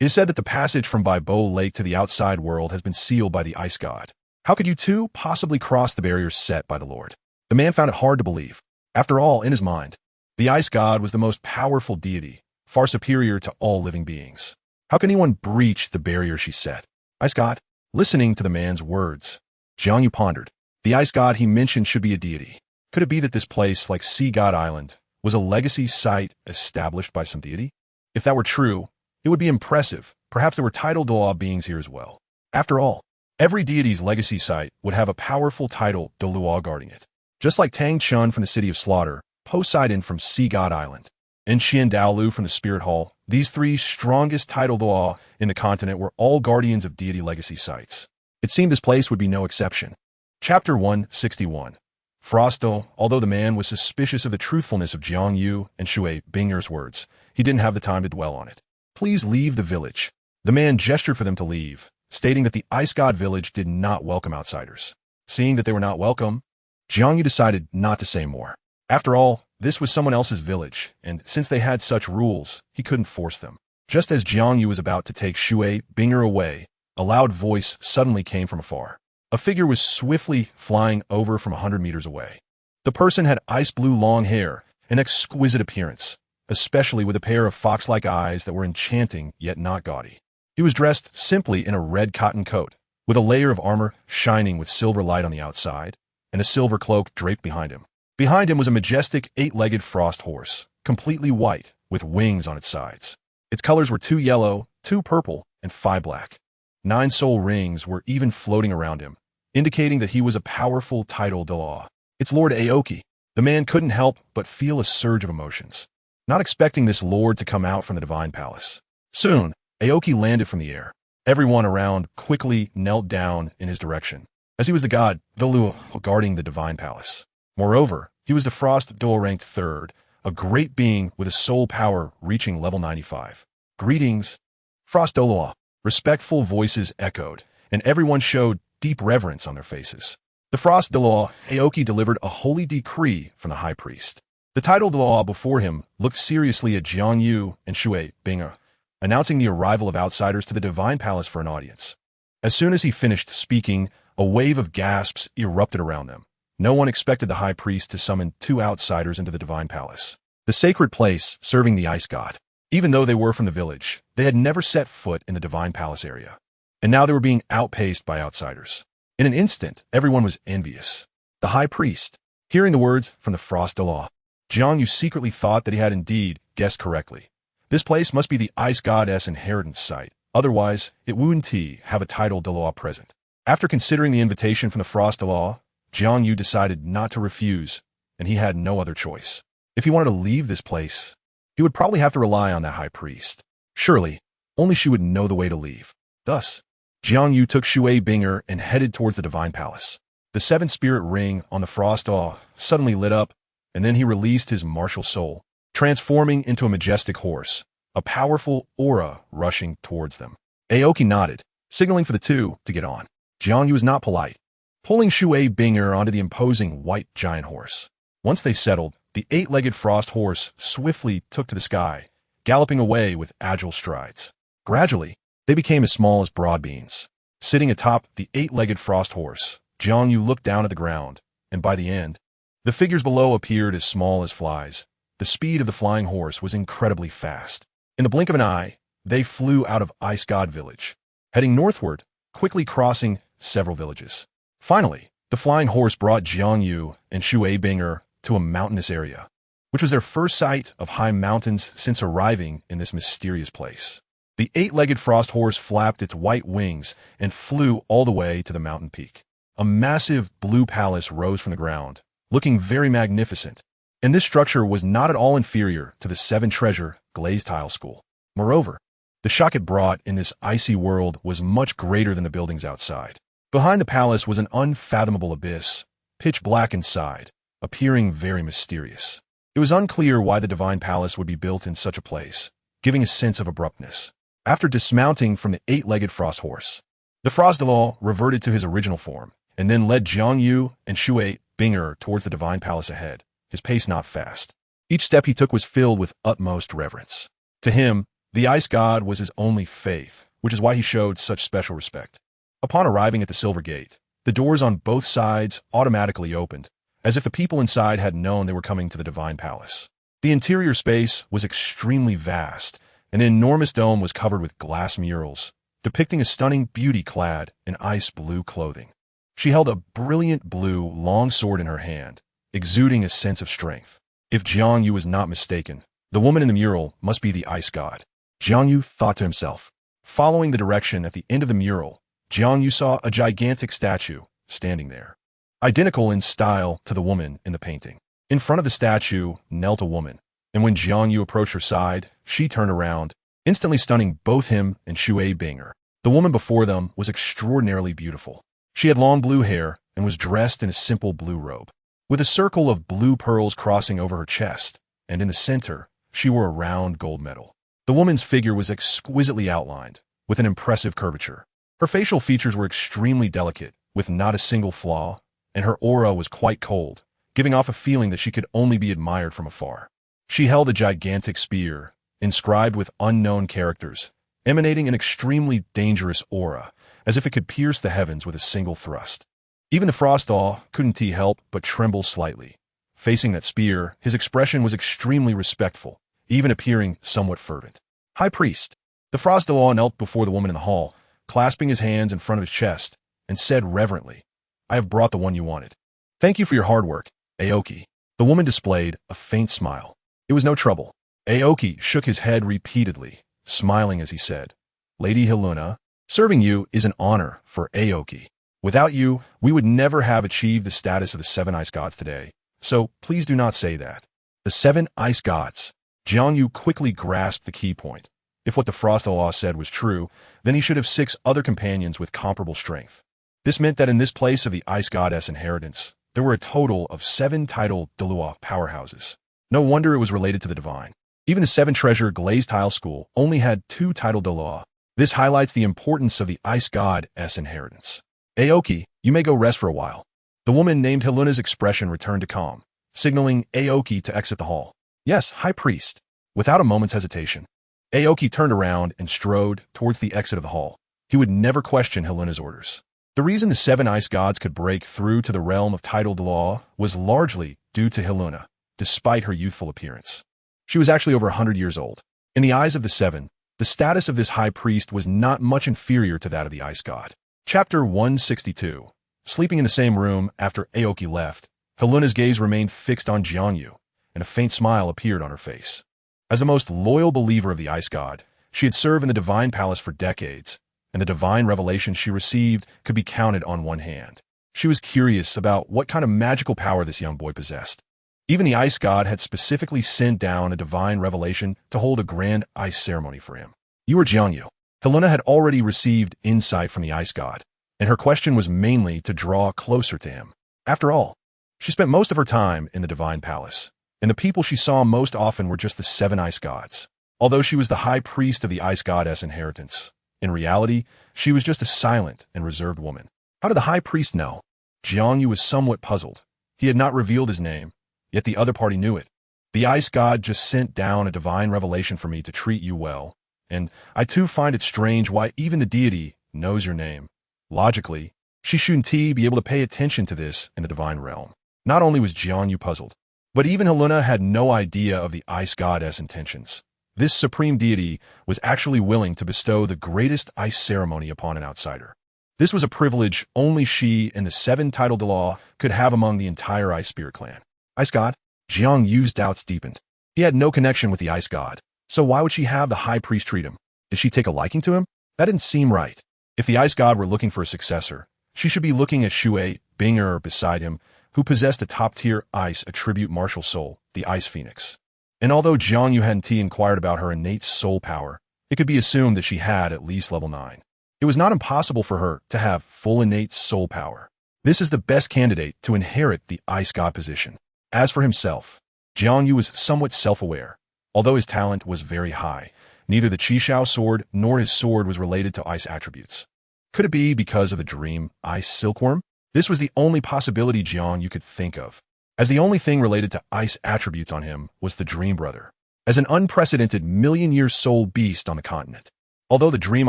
it is said that the passage from Bibo Lake to the outside world has been sealed by the ice god. How could you two possibly cross the barriers set by the Lord? The man found it hard to believe. After all, in his mind, the ice god was the most powerful deity, far superior to all living beings. How can anyone breach the barrier she set? Ice god? Listening to the man's words, Jiang Yu pondered. The ice god he mentioned should be a deity. Could it be that this place, like Sea God Island, was a legacy site established by some deity? If that were true, it would be impressive. Perhaps there were tidal Douluo beings here as well. After all, every deity's legacy site would have a powerful tidal Douluo guarding it. Just like Tang Chun from the City of Slaughter, Poseidon from Sea God Island, and Qian Dalu from the Spirit Hall, these three strongest tidal Douluo in the continent were all guardians of deity legacy sites. It seemed this place would be no exception. Chapter 161. Frosto, although the man was suspicious of the truthfulness of Jiang Yu and Shui Binger's words, he didn't have the time to dwell on it. Please leave the village. The man gestured for them to leave, stating that the Ice God village did not welcome outsiders. Seeing that they were not welcome, Jiang Yu decided not to say more. After all, this was someone else's village, and since they had such rules, he couldn't force them. Just as Jiang Yu was about to take Shui Binger away, a loud voice suddenly came from afar. A figure was swiftly flying over from 100 meters away. The person had ice-blue long hair, an exquisite appearance, especially with a pair of fox-like eyes that were enchanting yet not gaudy. He was dressed simply in a red cotton coat, with a layer of armor shining with silver light on the outside, and a silver cloak draped behind him. Behind him was a majestic 8-legged frost horse, completely white, with wings on its sides. Its colors were 2 yellow, 2 purple, and 5 black. 9 soul rings were even floating around him, indicating that he was a powerful tidal Douluo. It's Lord Aoki. The man couldn't help but feel a surge of emotions, not expecting this lord to come out from the divine palace. Soon, Aoki landed from the air. Everyone around quickly knelt down in his direction, as he was the god Dalu guarding the divine palace. Moreover, he was the Frost Douluo ranked 3rd, a great being with a soul power reaching level 95. Greetings, Frost Douluo. Respectful voices echoed, and everyone showed deep reverence on their faces. The Frost Douluo Aoki delivered a holy decree from the high priest. The tidal Douluo before him looked seriously at Jiang Yu and Shui Binger, announcing the arrival of outsiders to the divine palace for an audience. As soon as he finished speaking, a wave of gasps erupted around them. No one expected the high priest to summon 2 outsiders into the divine palace, the sacred place serving the ice god. Even though they were from the village, they had never set foot in the divine palace area. And now they were being outpaced by outsiders. In an instant, everyone was envious. The high priest, hearing the words from the Frost Douluo, Jiang Yu secretly thought that he had indeed guessed correctly. This place must be the ice goddess inheritance site, otherwise it wouldn't have a tidal Douluo present. After considering the invitation from the Frost Douluo, Jiang Yu decided not to refuse, and he had no other choice. If he wanted to leave this place, he would probably have to rely on that high priest. Surely, only she would know the way to leave. Thus, Jiang Yu took Shui Binger and headed towards the divine palace. The 7th spirit ring on the Frost Douluo suddenly lit up, and then he released his martial soul, transforming into a majestic horse, a powerful aura rushing towards them. Aoki nodded, signaling for the two to get on. Jiang Yu was not polite, pulling Shui Binger onto the imposing white giant horse. Once they settled, the 8-legged frost horse swiftly took to the sky, galloping away with agile strides. Gradually, they became as small as broad beans. Sitting atop the 8-legged frost horse, Jiang Yu looked down at the ground, and by the end, the figures below appeared as small as flies. The speed of the flying horse was incredibly fast. In the blink of an eye, they flew out of Ice God Village, heading northward, quickly crossing several villages. Finally, the flying horse brought Jiang Yu and Shui Binger to a mountainous area, which was their first sight of high mountains since arriving in this mysterious place. The 8-legged frost horse flapped its white wings and flew all the way to the mountain peak. A massive blue palace rose from the ground, looking very magnificent, and this structure was not at all inferior to the 7-treasure Glazed tile school. Moreover, the shock it brought in this icy world was much greater than the buildings outside. Behind the palace was an unfathomable abyss, pitch black inside, appearing very mysterious. It was unclear why the divine palace would be built in such a place, giving a sense of abruptness. After dismounting from the 8-legged frost horse, the Frosdalaw reverted to his original form, and then led Jiang Yu and Shui Binger towards the divine palace ahead, his pace not fast. Each step he took was filled with utmost reverence. To him, the ice god was his only faith, which is why he showed such special respect. Upon arriving at the Silver Gate, the doors on both sides automatically opened, as if the people inside had known they were coming to the divine palace. The interior space was extremely vast. An enormous dome was covered with glass murals, depicting a stunning beauty clad in ice blue clothing. She held a brilliant blue long sword in her hand, exuding a sense of strength. If Jiang Yu was not mistaken, the woman in the mural must be the ice god. Jiang Yu thought to himself. Following the direction at the end of the mural, Jiang Yu saw a gigantic statue standing there, identical in style to the woman in the painting. In front of the statue knelt a woman, and when Jiang Yu approached her side, she turned around, instantly stunning both him and Shui Binger. The woman before them was extraordinarily beautiful. She had long blue hair and was dressed in a simple blue robe, with a circle of blue pearls crossing over her chest, and in the center, she wore a round gold medal. The woman's figure was exquisitely outlined, with an impressive curvature. Her facial features were extremely delicate, with not a single flaw, and her aura was quite cold, giving off a feeling that she could only be admired from afar. She held a gigantic spear, inscribed with unknown characters, emanating an extremely dangerous aura, as if it could pierce the heavens with a single thrust. Even the Frosdalaw couldn't help but tremble slightly. Facing that spear, his expression was extremely respectful, even appearing somewhat fervent. High Priest. The Frosdalaw knelt before the woman in the hall, clasping his hands in front of his chest, and said reverently, "I have brought the one you wanted. Thank you for your hard work, Aoki." The woman displayed a faint smile. It was no trouble. Aoki shook his head repeatedly, smiling as he said, "Lady Heluna, serving you is an honor for Aoki. Without you, we would never have achieved the status of the 7 ice gods today, so please do not say that." The 7 ice gods. Jiang Yu quickly grasped the key point. If what the Frosdalaw said was true, then he should have 6 other companions with comparable strength. This meant that in this place of the ice goddess inheritance, there were a total of 7 titled Douluo powerhouses. No wonder it was related to the divine. Even the 7-treasure Glazed tile school only had 2 titled Douluo. This highlights the importance of the ice goddess inheritance. Aoki, you may go rest for a while. The woman named Heluna's expression returned to calm, signaling Aoki to exit the hall. Yes, High Priest. Without a moment's hesitation, Aoki turned around and strode towards the exit of the hall. He would never question Heluna's orders. The reason the 7 ice gods could break through to the realm of titled law was largely due to Heluna, despite her youthful appearance. She was actually over 100 years old. In the eyes of the 7, the status of this high priest was not much inferior to that of the ice god. Chapter 162. Sleeping in the same room after Aoki left, Heluna's gaze remained fixed on Jiang Yu, and a faint smile appeared on her face. As the most loyal believer of the ice god, she had served in the divine palace for decades, and the divine revelation she received could be counted on one hand. She was curious about what kind of magical power this young boy possessed. Even the ice god had specifically sent down a divine revelation to hold a grand ice ceremony for him. You are JiangYu. Heluna had already received insight from the ice god, and her question was mainly to draw closer to him. After all, she spent most of her time in the divine palace, and the people she saw most often were just the 7 ice gods. Although she was the high priest of the ice goddess inheritance, in reality, she was just a silent and reserved woman. How did the high priest know? Jiang Yu was somewhat puzzled. He had not revealed his name, yet the other party knew it. The ice god just sent down a divine revelation for me to treat you well, and I too find it strange why even the deity knows your name. Logically, she shouldn't be able to pay attention to this in the divine realm. Not only was Jiang Yu puzzled, but even Heluna had no idea of the ice goddess' intentions. This supreme deity was actually willing to bestow the greatest ice ceremony upon an outsider. This was a privilege only she and the 7 titled law could have among the entire ice spirit clan. Ice god? Jiang Yu's doubts deepened. He had no connection with the ice god, so why would she have the high priest treat him? Did she take a liking to him? That didn't seem right. If the ice god were looking for a successor, she should be looking at Shui Binger beside him, who possessed a top-tier ice attribute martial soul, the Ice Phoenix. And although Jiang Yu hadn't inquired about her innate soul power, it could be assumed that she had at least level 9. It was not impossible for her to have full innate soul power. This is the best candidate to inherit the ice god position. As for himself, Jiang Yu was somewhat self-aware. Although his talent was very high, neither the Chixiao Sword nor his sword was related to ice attributes. Could it be because of the dream ice silkworm? This was the only possibility Jiang Yu could think of, as the only thing related to ice attributes on him was the Dream Brother, as an unprecedented million-year soul beast on the continent. Although the dream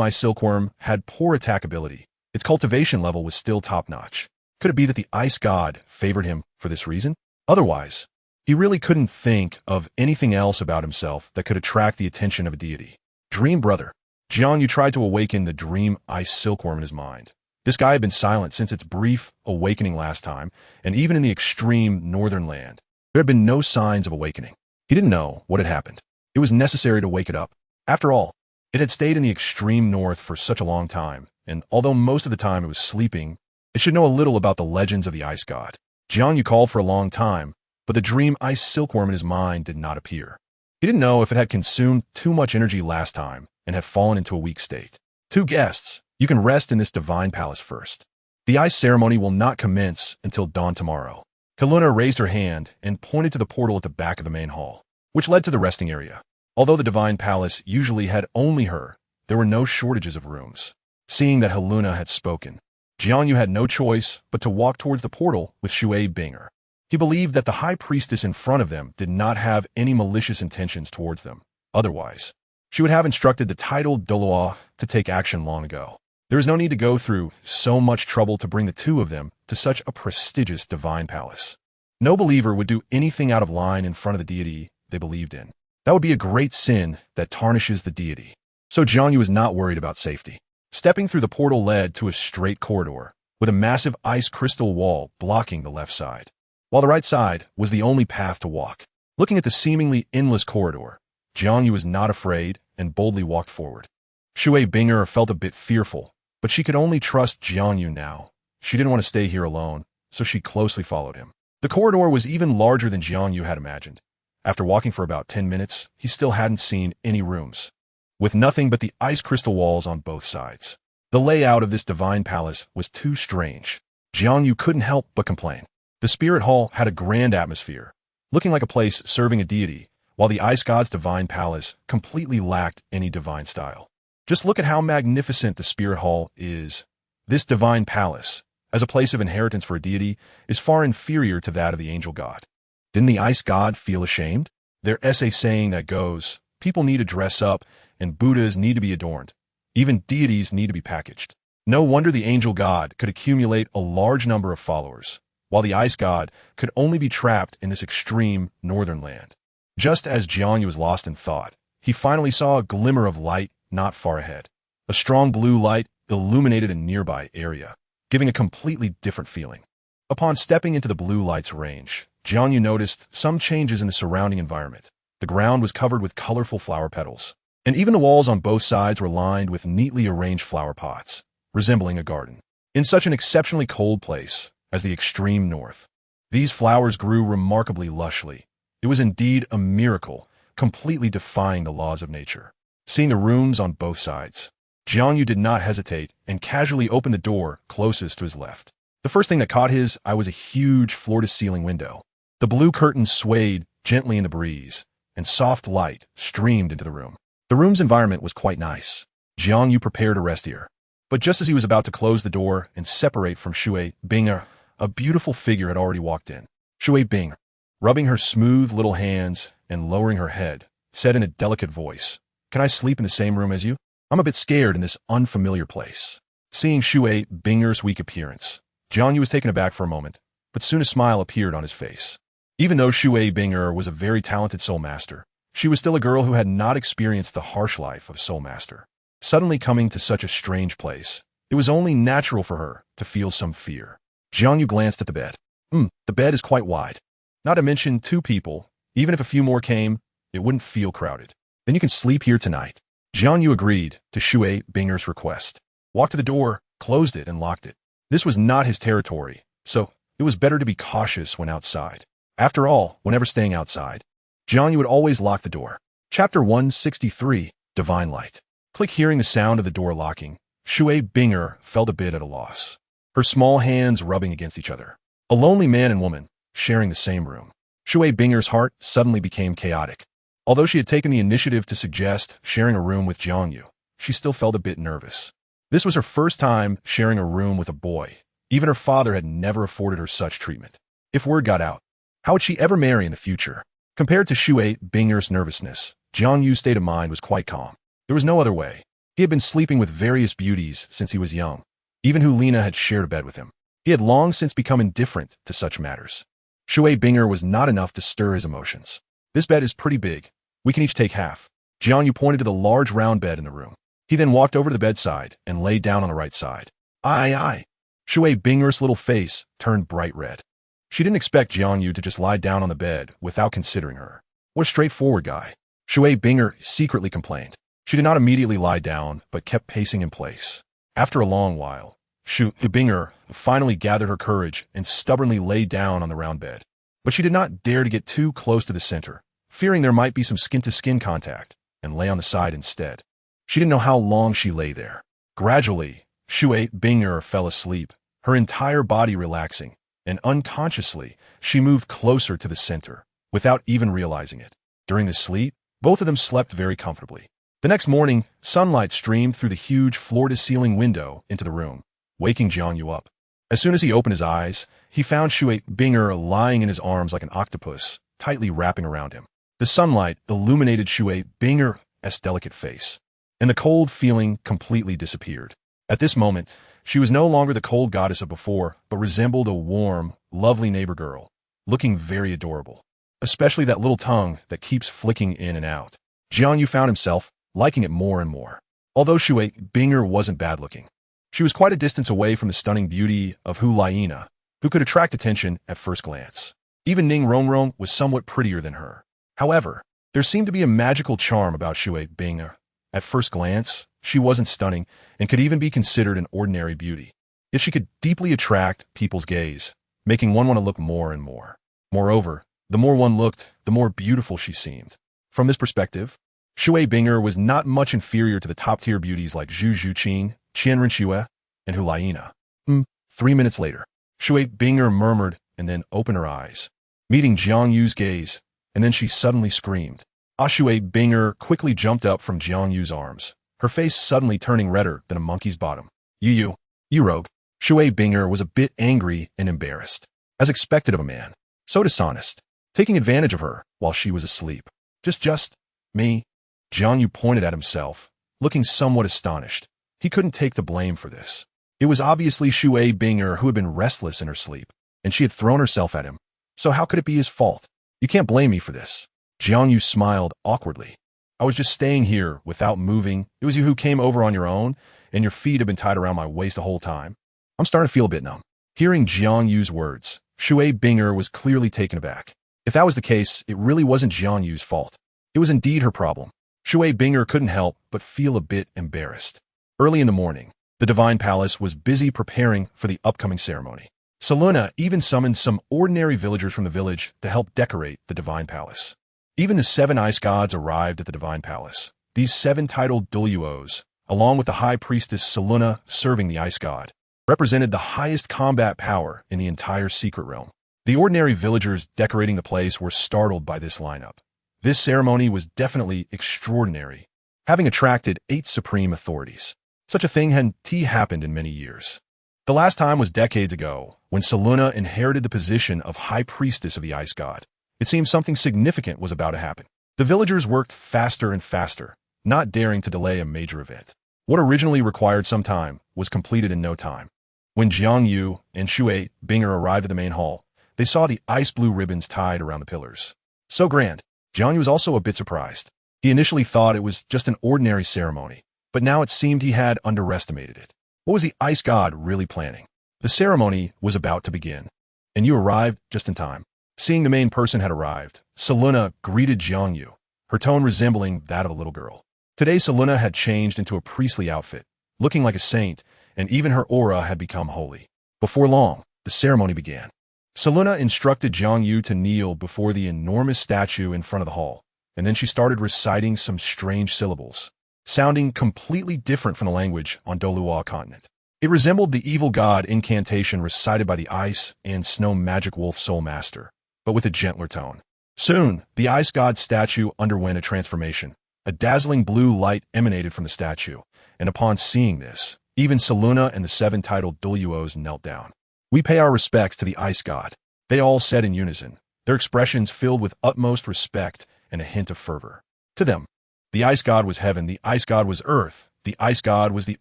ice silkworm had poor attack ability, its cultivation level was still top-notch. Could it be that the ice god favored him for this reason? Otherwise, he really couldn't think of anything else about himself that could attract the attention of a deity. Dream Brother. Jiang Yu tried to awaken the dream ice silkworm in his mind. This guy had been silent since its brief awakening last time, and even in the extreme northern land, there had been no signs of awakening. He didn't know what had happened. It was necessary to wake it up. After all, it had stayed in the extreme north for such a long time, and although most of the time it was sleeping, it should know a little about the legends of the ice god. Jiang Yu called for a long time, but the dream ice silkworm in his mind did not appear. He didn't know if it had consumed too much energy last time and had fallen into a weak state. Two guests. You can rest in this divine palace first. The ice ceremony will not commence until dawn tomorrow. Kaluna raised her hand and pointed to the portal at the back of the main hall, which led to the resting area. Although the divine palace usually had only her, there were no shortages of rooms. Seeing that Haluna had spoken, Jiang Yu had no choice but to walk towards the portal with Shui Binger. He believed that the high priestess in front of them did not have any malicious intentions towards them. Otherwise, she would have instructed the titled Douluo to take action long ago. There is no need to go through so much trouble to bring the two of them to such a prestigious divine palace. No believer would do anything out of line in front of the deity they believed in. That would be a great sin that tarnishes the deity. So Jiang Yu was not worried about safety. Stepping through the portal led to a straight corridor, with a massive ice crystal wall blocking the left side, while the right side was the only path to walk. Looking at the seemingly endless corridor, Jiang Yu was not afraid and boldly walked forward. Shui Binger felt a bit fearful, but she could only trust Jiang Yu now. She didn't want to stay here alone, so she closely followed him. The corridor was even larger than Jiang Yu had imagined. After walking for about 10 minutes, he still hadn't seen any rooms, with nothing but the ice crystal walls on both sides. The layout of this divine palace was too strange. Jiang Yu couldn't help but complain. The spirit hall had a grand atmosphere, looking like a place serving a deity, while the ice god's divine palace completely lacked any divine style. Just look at how magnificent the spirit hall is. This divine palace, as a place of inheritance for a deity, is far inferior to that of the angel god. Didn't the ice god feel ashamed? Their essay saying that goes, people need to dress up, and Buddhas need to be adorned. Even deities need to be packaged. No wonder the angel god could accumulate a large number of followers, while the ice god could only be trapped in this extreme northern land. Just as Jiang Yu was lost in thought, he finally saw a glimmer of light not far ahead. A strong blue light illuminated a nearby area, giving a completely different feeling. Upon stepping into the blue light's range, Jiang Yu noticed some changes in the surrounding environment. The ground was covered with colorful flower petals, and even the walls on both sides were lined with neatly arranged flower pots, resembling a garden. In such an exceptionally cold place as the extreme north, these flowers grew remarkably lushly. It was indeed a miracle, completely defying the laws of nature. Seeing the rooms on both sides, Jiang Yu did not hesitate and casually opened the door closest to his left. The first thing that caught his eye was a huge floor-to-ceiling window. The blue curtains swayed gently in the breeze, and soft light streamed into the room. The room's environment was quite nice. Jiang Yu prepared to rest here. But just as he was about to close the door and separate from Shui Binger, a beautiful figure had already walked in. Shui Binger, rubbing her smooth little hands and lowering her head, said in a delicate voice, "Can I sleep in the same room as you? I'm a bit scared in this unfamiliar place." Seeing Shui Binger's weak appearance, Jiang Yu was taken aback for a moment, but soon a smile appeared on his face. Even though Shui Binger was a very talented soul master, she was still a girl who had not experienced the harsh life of soul master. Suddenly coming to such a strange place, it was only natural for her to feel some fear. Jiang Yu glanced at the bed. The bed is quite wide. Not to mention 2 people. Even if a few more came, it wouldn't feel crowded. Then you can sleep here tonight. Jiang Yu agreed to Shui Binger's request, walked to the door, closed it, and locked it. This was not his territory, so it was better to be cautious when outside. After all, whenever staying outside, Jiang Yu would always lock the door. Chapter 163, Divine Light. Click. Hearing the sound of the door locking, Shui Binger felt a bit at a loss, her small hands rubbing against each other. A lonely man and woman, sharing the same room. Shui Binger's heart suddenly became chaotic. Although she had taken the initiative to suggest sharing a room with Jiang Yu, she still felt a bit nervous. This was her first time sharing a room with a boy. Even her father had never afforded her such treatment. If word got out, how would she ever marry in the future? Compared to Shui Binger's nervousness, Jiang Yu's state of mind was quite calm. There was no other way. He had been sleeping with various beauties since he was young. Even Hulina had shared a bed with him. He had long since become indifferent to such matters. Shui Binger was not enough to stir his emotions. This bed is pretty big. We can each take half. Jiang Yu pointed to the large round bed in the room. He then walked over to the bedside and lay down on the right side. Aye. Shui Binger's little face turned bright red. She didn't expect Jiang Yu to just lie down on the bed without considering her. What a straightforward guy. Shui Binger secretly complained. She did not immediately lie down, but kept pacing in place. After a long while, Shui Binger finally gathered her courage and stubbornly lay down on the round bed. But she did not dare to get too close to the center, fearing there might be some skin-to-skin contact, and lay on the side instead. She didn't know how long she lay there. Gradually, Shui Binger fell asleep, her entire body relaxing, and unconsciously, she moved closer to the center, without even realizing it. During the sleep, both of them slept very comfortably. The next morning, sunlight streamed through the huge floor-to-ceiling window into the room, waking Jiang Yu up. As soon as he opened his eyes, he found Shui Binger lying in his arms like an octopus, tightly wrapping around him. The sunlight illuminated Shui Binger's delicate face, and the cold feeling completely disappeared. At this moment, she was no longer the cold goddess of before, but resembled a warm, lovely neighbor girl, looking very adorable. Especially that little tongue that keeps flicking in and out. Jiang Yu found himself liking it more and more. Although Shui Binger wasn't bad-looking, she was quite a distance away from the stunning beauty of Hulina, who could attract attention at first glance. Even Ning Rongrong was somewhat prettier than her. However, there seemed to be a magical charm about Shui Binger. At first glance, she wasn't stunning and could even be considered an ordinary beauty. Yet she could deeply attract people's gaze, making one want to look more and more. Moreover, the more one looked, the more beautiful she seemed. From this perspective, Shui Binger was not much inferior to the top-tier beauties like Zhu Zhuqing, Qian Renxue, and Hulina. 3 minutes later, Shui Binger murmured and then opened her eyes, meeting Jiang Yu's gaze, and then she suddenly screamed. Shui Binger quickly jumped up from Jiang Yu's arms, her face suddenly turning redder than a monkey's bottom. You rogue. Shui Binger was a bit angry and embarrassed, as expected of a man. So dishonest, taking advantage of her while she was asleep. Just me. Jiang Yu pointed at himself, looking somewhat astonished. He couldn't take the blame for this. It was obviously Shui Binger who had been restless in her sleep, and she had thrown herself at him. So how could it be his fault? You can't blame me for this. Jiang Yu smiled awkwardly. I was just staying here without moving. It was you who came over on your own, and your feet have been tied around my waist the whole time. I'm starting to feel a bit numb. Hearing Jiang Yu's words, Shui Binger was clearly taken aback. If that was the case, it really wasn't Jiang Yu's fault. It was indeed her problem. Shui Binger couldn't help but feel a bit embarrassed. Early in the morning, the Divine Palace was busy preparing for the upcoming ceremony. Seluna even summoned some ordinary villagers from the village to help decorate the Divine Palace. Even the 7 ice gods arrived at the Divine Palace. These 7 titled Douluos, along with the High Priestess Seluna serving the ice god, represented the highest combat power in the entire secret realm. The ordinary villagers decorating the place were startled by this lineup. This ceremony was definitely extraordinary, having attracted 8 supreme authorities. Such a thing hadn't happened in many years. The last time was decades ago, when Seluna inherited the position of High Priestess of the Ice God. It seemed something significant was about to happen. The villagers worked faster and faster, not daring to delay a major event. What originally required some time was completed in no time. When Jiang Yu and Shui Binger arrived at the main hall, they saw the ice blue ribbons tied around the pillars. So grand. Jiang Yu was also a bit surprised. He initially thought it was just an ordinary ceremony, but now it seemed he had underestimated it. What was the ice god really planning? The ceremony was about to begin, and you arrived just in time. Seeing the main person had arrived, Seluna greeted Jiang Yu, her tone resembling that of a little girl. Today Seluna had changed into a priestly outfit, looking like a saint, and even her aura had become holy. Before long, the ceremony began. Seluna instructed Jiang Yu to kneel before the enormous statue in front of the hall, and then she started reciting some strange syllables. sounding completely different from the language on Douluo Continent. It resembled the evil god incantation recited by the Ice and Snow Magic Wolf Soul Master, but with a gentler tone. Soon, the Ice God statue underwent a transformation. A dazzling blue light emanated from the statue, and upon seeing this, even Seluna and the 7 titled Douluos knelt down. "We pay our respects to the Ice God," they all said in unison, their expressions filled with utmost respect and a hint of fervor. To them, the Ice God was heaven, the Ice God was earth, the Ice God was the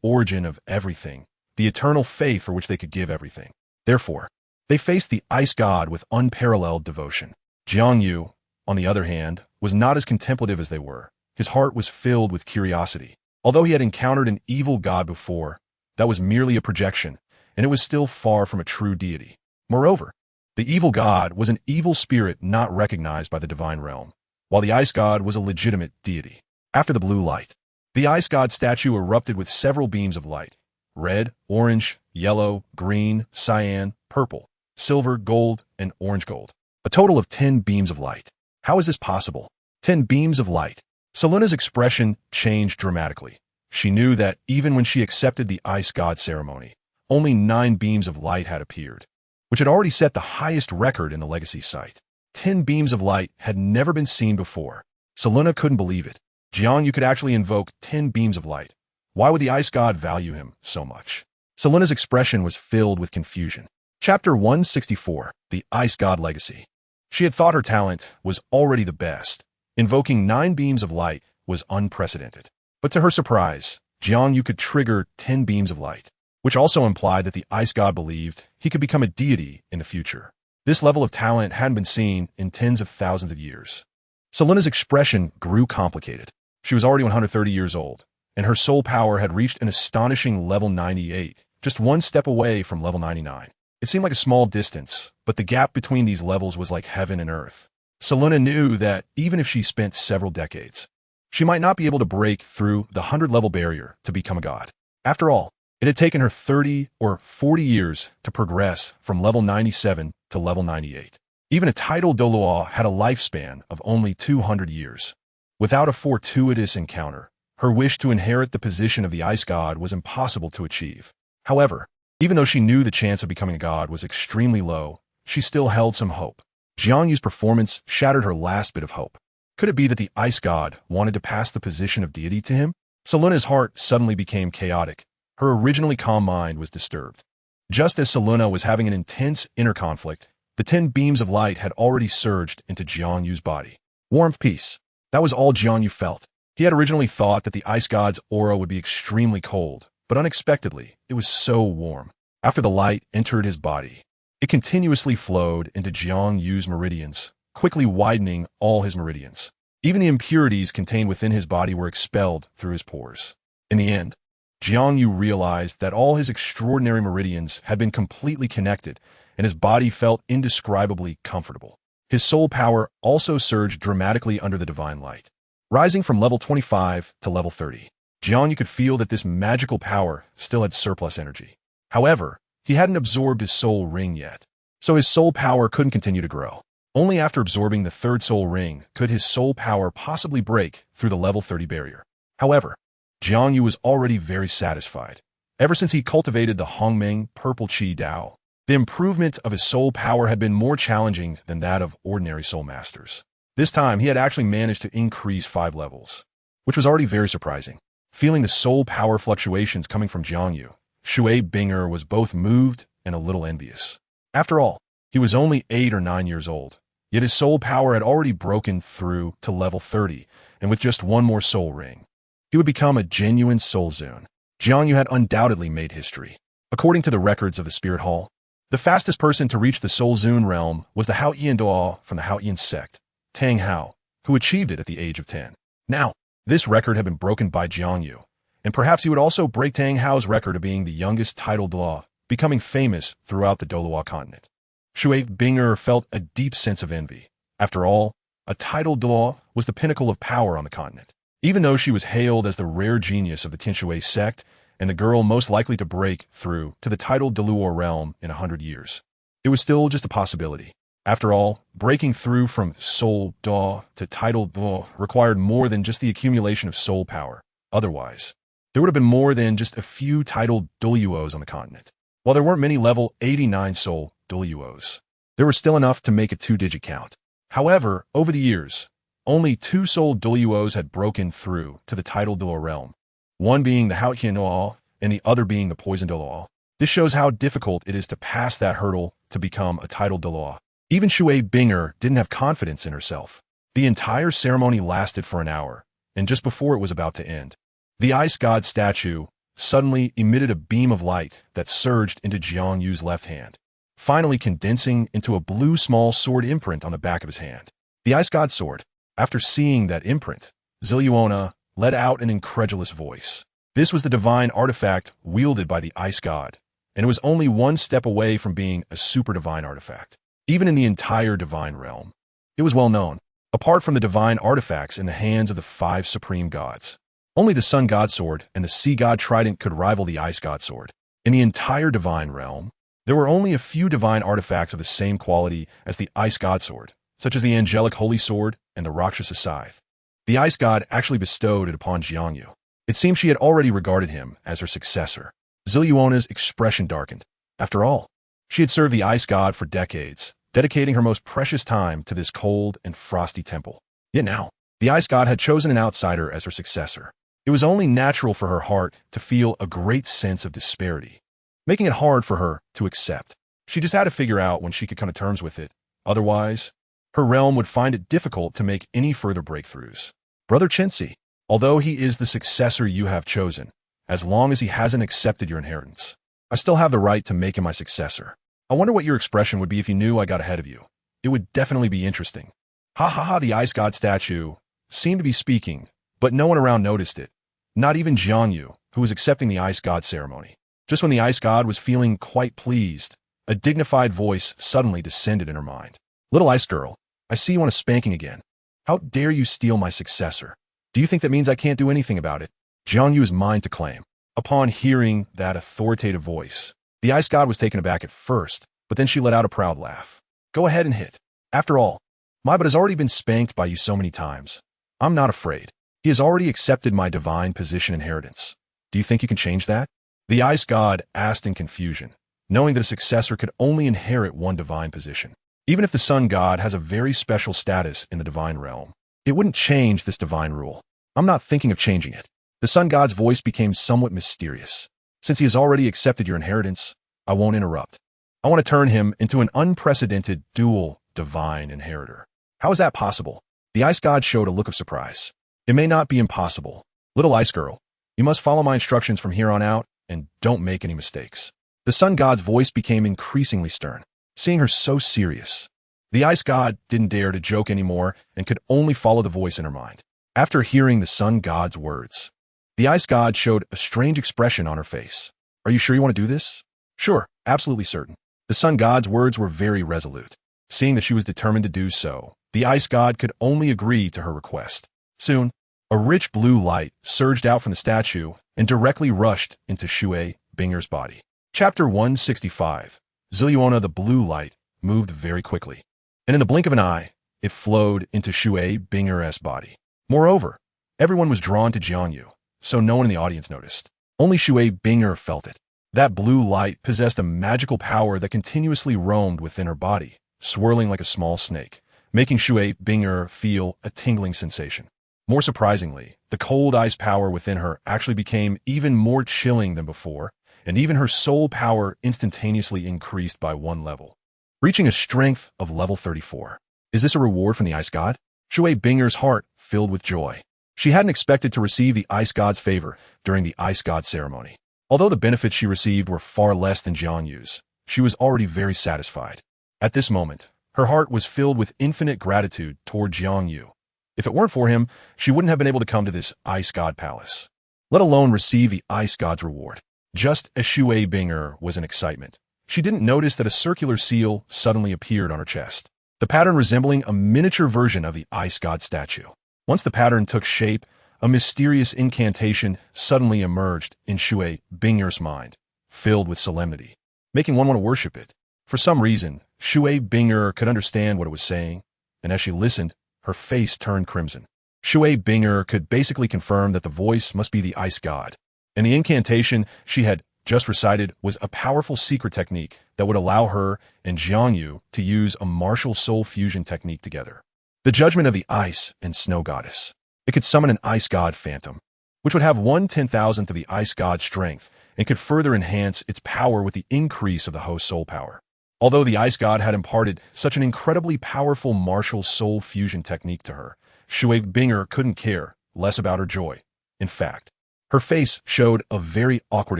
origin of everything, the eternal faith for which they could give everything. Therefore, they faced the Ice God with unparalleled devotion. Jiang Yu, on the other hand, was not as contemplative as they were. His heart was filled with curiosity. Although he had encountered an evil god before, that was merely a projection, and it was still far from a true deity. Moreover, the evil god was an evil spirit not recognized by the divine realm, while the Ice God was a legitimate deity. After the blue light, the Ice God statue erupted with several beams of light: red, orange, yellow, green, cyan, purple, silver, gold, and orange gold. A total of 10 beams of light. How is this possible? 10 beams of light. Seluna's expression changed dramatically. She knew that even when she accepted the Ice God ceremony, only 9 beams of light had appeared, which had already set the highest record in the legacy site. 10 beams of light had never been seen before. Seluna couldn't believe it. JiangYu could actually invoke 10 beams of light. Why would the Ice God value him so much? Seluna's expression was filled with confusion. Chapter 164, The Ice God Legacy. She had thought her talent was already the best. Invoking 9 beams of light was unprecedented. But to her surprise, JiangYu could trigger 10 beams of light, which also implied that the Ice God believed he could become a deity in the future. This level of talent hadn't been seen in tens of thousands of years. Seluna's expression grew complicated. She was already 130 years old, and her soul power had reached an astonishing level 98, just one step away from level 99. It seemed like a small distance, but the gap between these levels was like heaven and earth. Seluna knew that even if she spent several decades, she might not be able to break through the 100-level barrier to become a god. After all, it had taken her 30 or 40 years to progress from level 97 to level 98. Even a titled Douluo had a lifespan of only 200 years. Without a fortuitous encounter, her wish to inherit the position of the Ice God was impossible to achieve. However, even though she knew the chance of becoming a god was extremely low, she still held some hope. JiangYu's performance shattered her last bit of hope. Could it be that the Ice God wanted to pass the position of deity to him? Seluna's heart suddenly became chaotic. Her originally calm mind was disturbed. Just as Seluna was having an intense inner conflict, the 10 beams of light had already surged into JiangYu's body. Warmth, peace. That was all JiangYu felt. He had originally thought that the Ice God's aura would be extremely cold, but unexpectedly, it was so warm. After the light entered his body, it continuously flowed into JiangYu's meridians, quickly widening all his meridians. Even the impurities contained within his body were expelled through his pores. In the end, JiangYu realized that all his extraordinary meridians had been completely connected, and his body felt indescribably comfortable. His soul power also surged dramatically under the divine light. Rising from level 25 to level 30, JiangYu could feel that this magical power still had surplus energy. However, he hadn't absorbed his soul ring yet, so his soul power couldn't continue to grow. Only after absorbing the 3rd soul ring could his soul power possibly break through the level 30 barrier. However, JiangYu was already very satisfied. Ever since he cultivated the Hongmeng Purple Qi Dao, the improvement of his soul power had been more challenging than that of ordinary soul masters. This time, he had actually managed to increase 5 levels, which was already very surprising. Feeling the soul power fluctuations coming from JiangYu, Shui Binger was both moved and a little envious. After all, he was only 8 or 9 years old, yet his soul power had already broken through to level 30, and with just one more soul ring, he would become a genuine soul zone. JiangYu had undoubtedly made history. According to the records of the Spirit Hall, the fastest person to reach the Soul Zune realm was the Haoyan Duo from the Haoyan sect, Tang Hao, who achieved it at the age of 10. Now, this record had been broken by JiangYu, and perhaps he would also break Tang Hao's record of being the youngest titled Duo, becoming famous throughout the Douluo Continent. Shui Binger felt a deep sense of envy. After all, a titled Duo was the pinnacle of power on the continent. Even though she was hailed as the rare genius of the Tianshui sect, and the girl most likely to break through to the titled Dalu realm in 100 years. It was still just a possibility. After all, breaking through from Soul Da to titled Da required more than just the accumulation of soul power. Otherwise, there would have been more than just a few titled Douluos on the continent. While there weren't many level 89 soul Douluos, there were still enough to make a two-digit count. However, over the years, only 2 soul Douluos had broken through to the title Douluo realm, one being the Haotian and the other being the Poison Douluo. This shows how difficult it is to pass that hurdle to become a title Douluo. Even Shui Binger didn't have confidence in herself. The entire ceremony lasted for an hour, and just before it was about to end, the ice god statue suddenly emitted a beam of light that surged into Jiang Yu's left hand, finally condensing into a blue small sword imprint on the back of his hand. The ice god sword. After seeing that imprint, Ziluona let out an incredulous voice. This was the divine artifact wielded by the ice god, and it was only one step away from being a super divine artifact. Even in the entire divine realm, it was well known. Apart from the divine artifacts in the hands of the 5 supreme gods, only the sun god sword and the sea god trident could rival the ice god sword. In the entire divine realm, there were only a few divine artifacts of the same quality as the ice god sword, such as the angelic holy sword and the Rakshasa scythe. The ice god actually bestowed it upon Jiang Yu. It seemed she had already regarded him as her successor. Ziluona's expression darkened. After all, she had served the ice god for decades, dedicating her most precious time to this cold and frosty temple. Yet now, the ice god had chosen an outsider as her successor. It was only natural for her heart to feel a great sense of disparity, making it hard for her to accept. She just had to figure out when she could come to terms with it. Otherwise, her realm would find it difficult to make any further breakthroughs. Brother Chinsi, although he is the successor you have chosen, as long as he hasn't accepted your inheritance, I still have the right to make him my successor. I wonder what your expression would be if you knew I got ahead of you. It would definitely be interesting. Ha ha ha, the ice god statue seemed to be speaking, but no one around noticed it. Not even Jiang Yu, who was accepting the ice god ceremony. Just when the ice god was feeling quite pleased, a dignified voice suddenly descended in her mind. Little ice girl, I see you want a spanking again. How dare you steal my successor? Do you think that means I can't do anything about it? Jiang Yu is mine to claim. Upon hearing that authoritative voice, the ice god was taken aback at first, but then she let out a proud laugh. Go ahead and hit. After all, my butt has already been spanked by you so many times. I'm not afraid. He has already accepted my divine position inheritance. Do you think you can change that? The ice god asked in confusion, knowing that a successor could only inherit one divine position. Even if the sun god has a very special status in the divine realm, it wouldn't change this divine rule. I'm not thinking of changing it. The sun god's voice became somewhat mysterious. Since he has already accepted your inheritance, I won't interrupt. I want to turn him into an unprecedented dual divine inheritor. How is that possible? The ice god showed a look of surprise. It may not be impossible. Little ice girl, you must follow my instructions from here on out and don't make any mistakes. The sun god's voice became increasingly stern. Seeing her so serious, the ice god didn't dare to joke anymore and could only follow the voice in her mind. After hearing the sun god's words, the ice god showed a strange expression on her face. Are you sure you want to do this? Sure, absolutely certain. The sun god's words were very resolute. Seeing that she was determined to do so, the ice god could only agree to her request. Soon, a rich blue light surged out from the statue and directly rushed into Shui Binger's body. Chapter 165. Ziluona, the blue light moved very quickly, and in the blink of an eye, it flowed into Shui Binger's body. Moreover, everyone was drawn to Jiang Yu, so no one in the audience noticed. Only Shui Binger felt it. That blue light possessed a magical power that continuously roamed within her body, swirling like a small snake, making Shui Binger feel a tingling sensation. More surprisingly, the cold ice power within her actually became even more chilling than before, and even her soul power instantaneously increased by 1 level, reaching a strength of level 34. Is this a reward from the ice god? Shui Binger's heart filled with joy. She hadn't expected to receive the ice god's favor during the ice god ceremony. Although the benefits she received were far less than Jiang Yu's, she was already very satisfied. At this moment, her heart was filled with infinite gratitude toward Jiang Yu. If it weren't for him, she wouldn't have been able to come to this ice god palace, let alone receive the ice god's reward. Just as Shui Binger was in excitement, she didn't notice that a circular seal suddenly appeared on her chest, the pattern resembling a miniature version of the ice god statue. Once the pattern took shape, a mysterious incantation suddenly emerged in Shui Binger's mind, filled with solemnity, making one want to worship it. For some reason, Shui Binger could understand what it was saying, and as she listened, her face turned crimson. Shui Binger could basically confirm that the voice must be the ice god, and the incantation she had just recited was a powerful secret technique that would allow her and Jiang Yu to use a martial soul fusion technique together. The judgment of the ice and snow goddess. It could summon an ice god phantom, which would have 1/10,000th of the ice god's strength and could further enhance its power with the increase of the host's soul power. Although the ice god had imparted such an incredibly powerful martial soul fusion technique to her, Shui Binger couldn't care less about her joy. In fact, her face showed a very awkward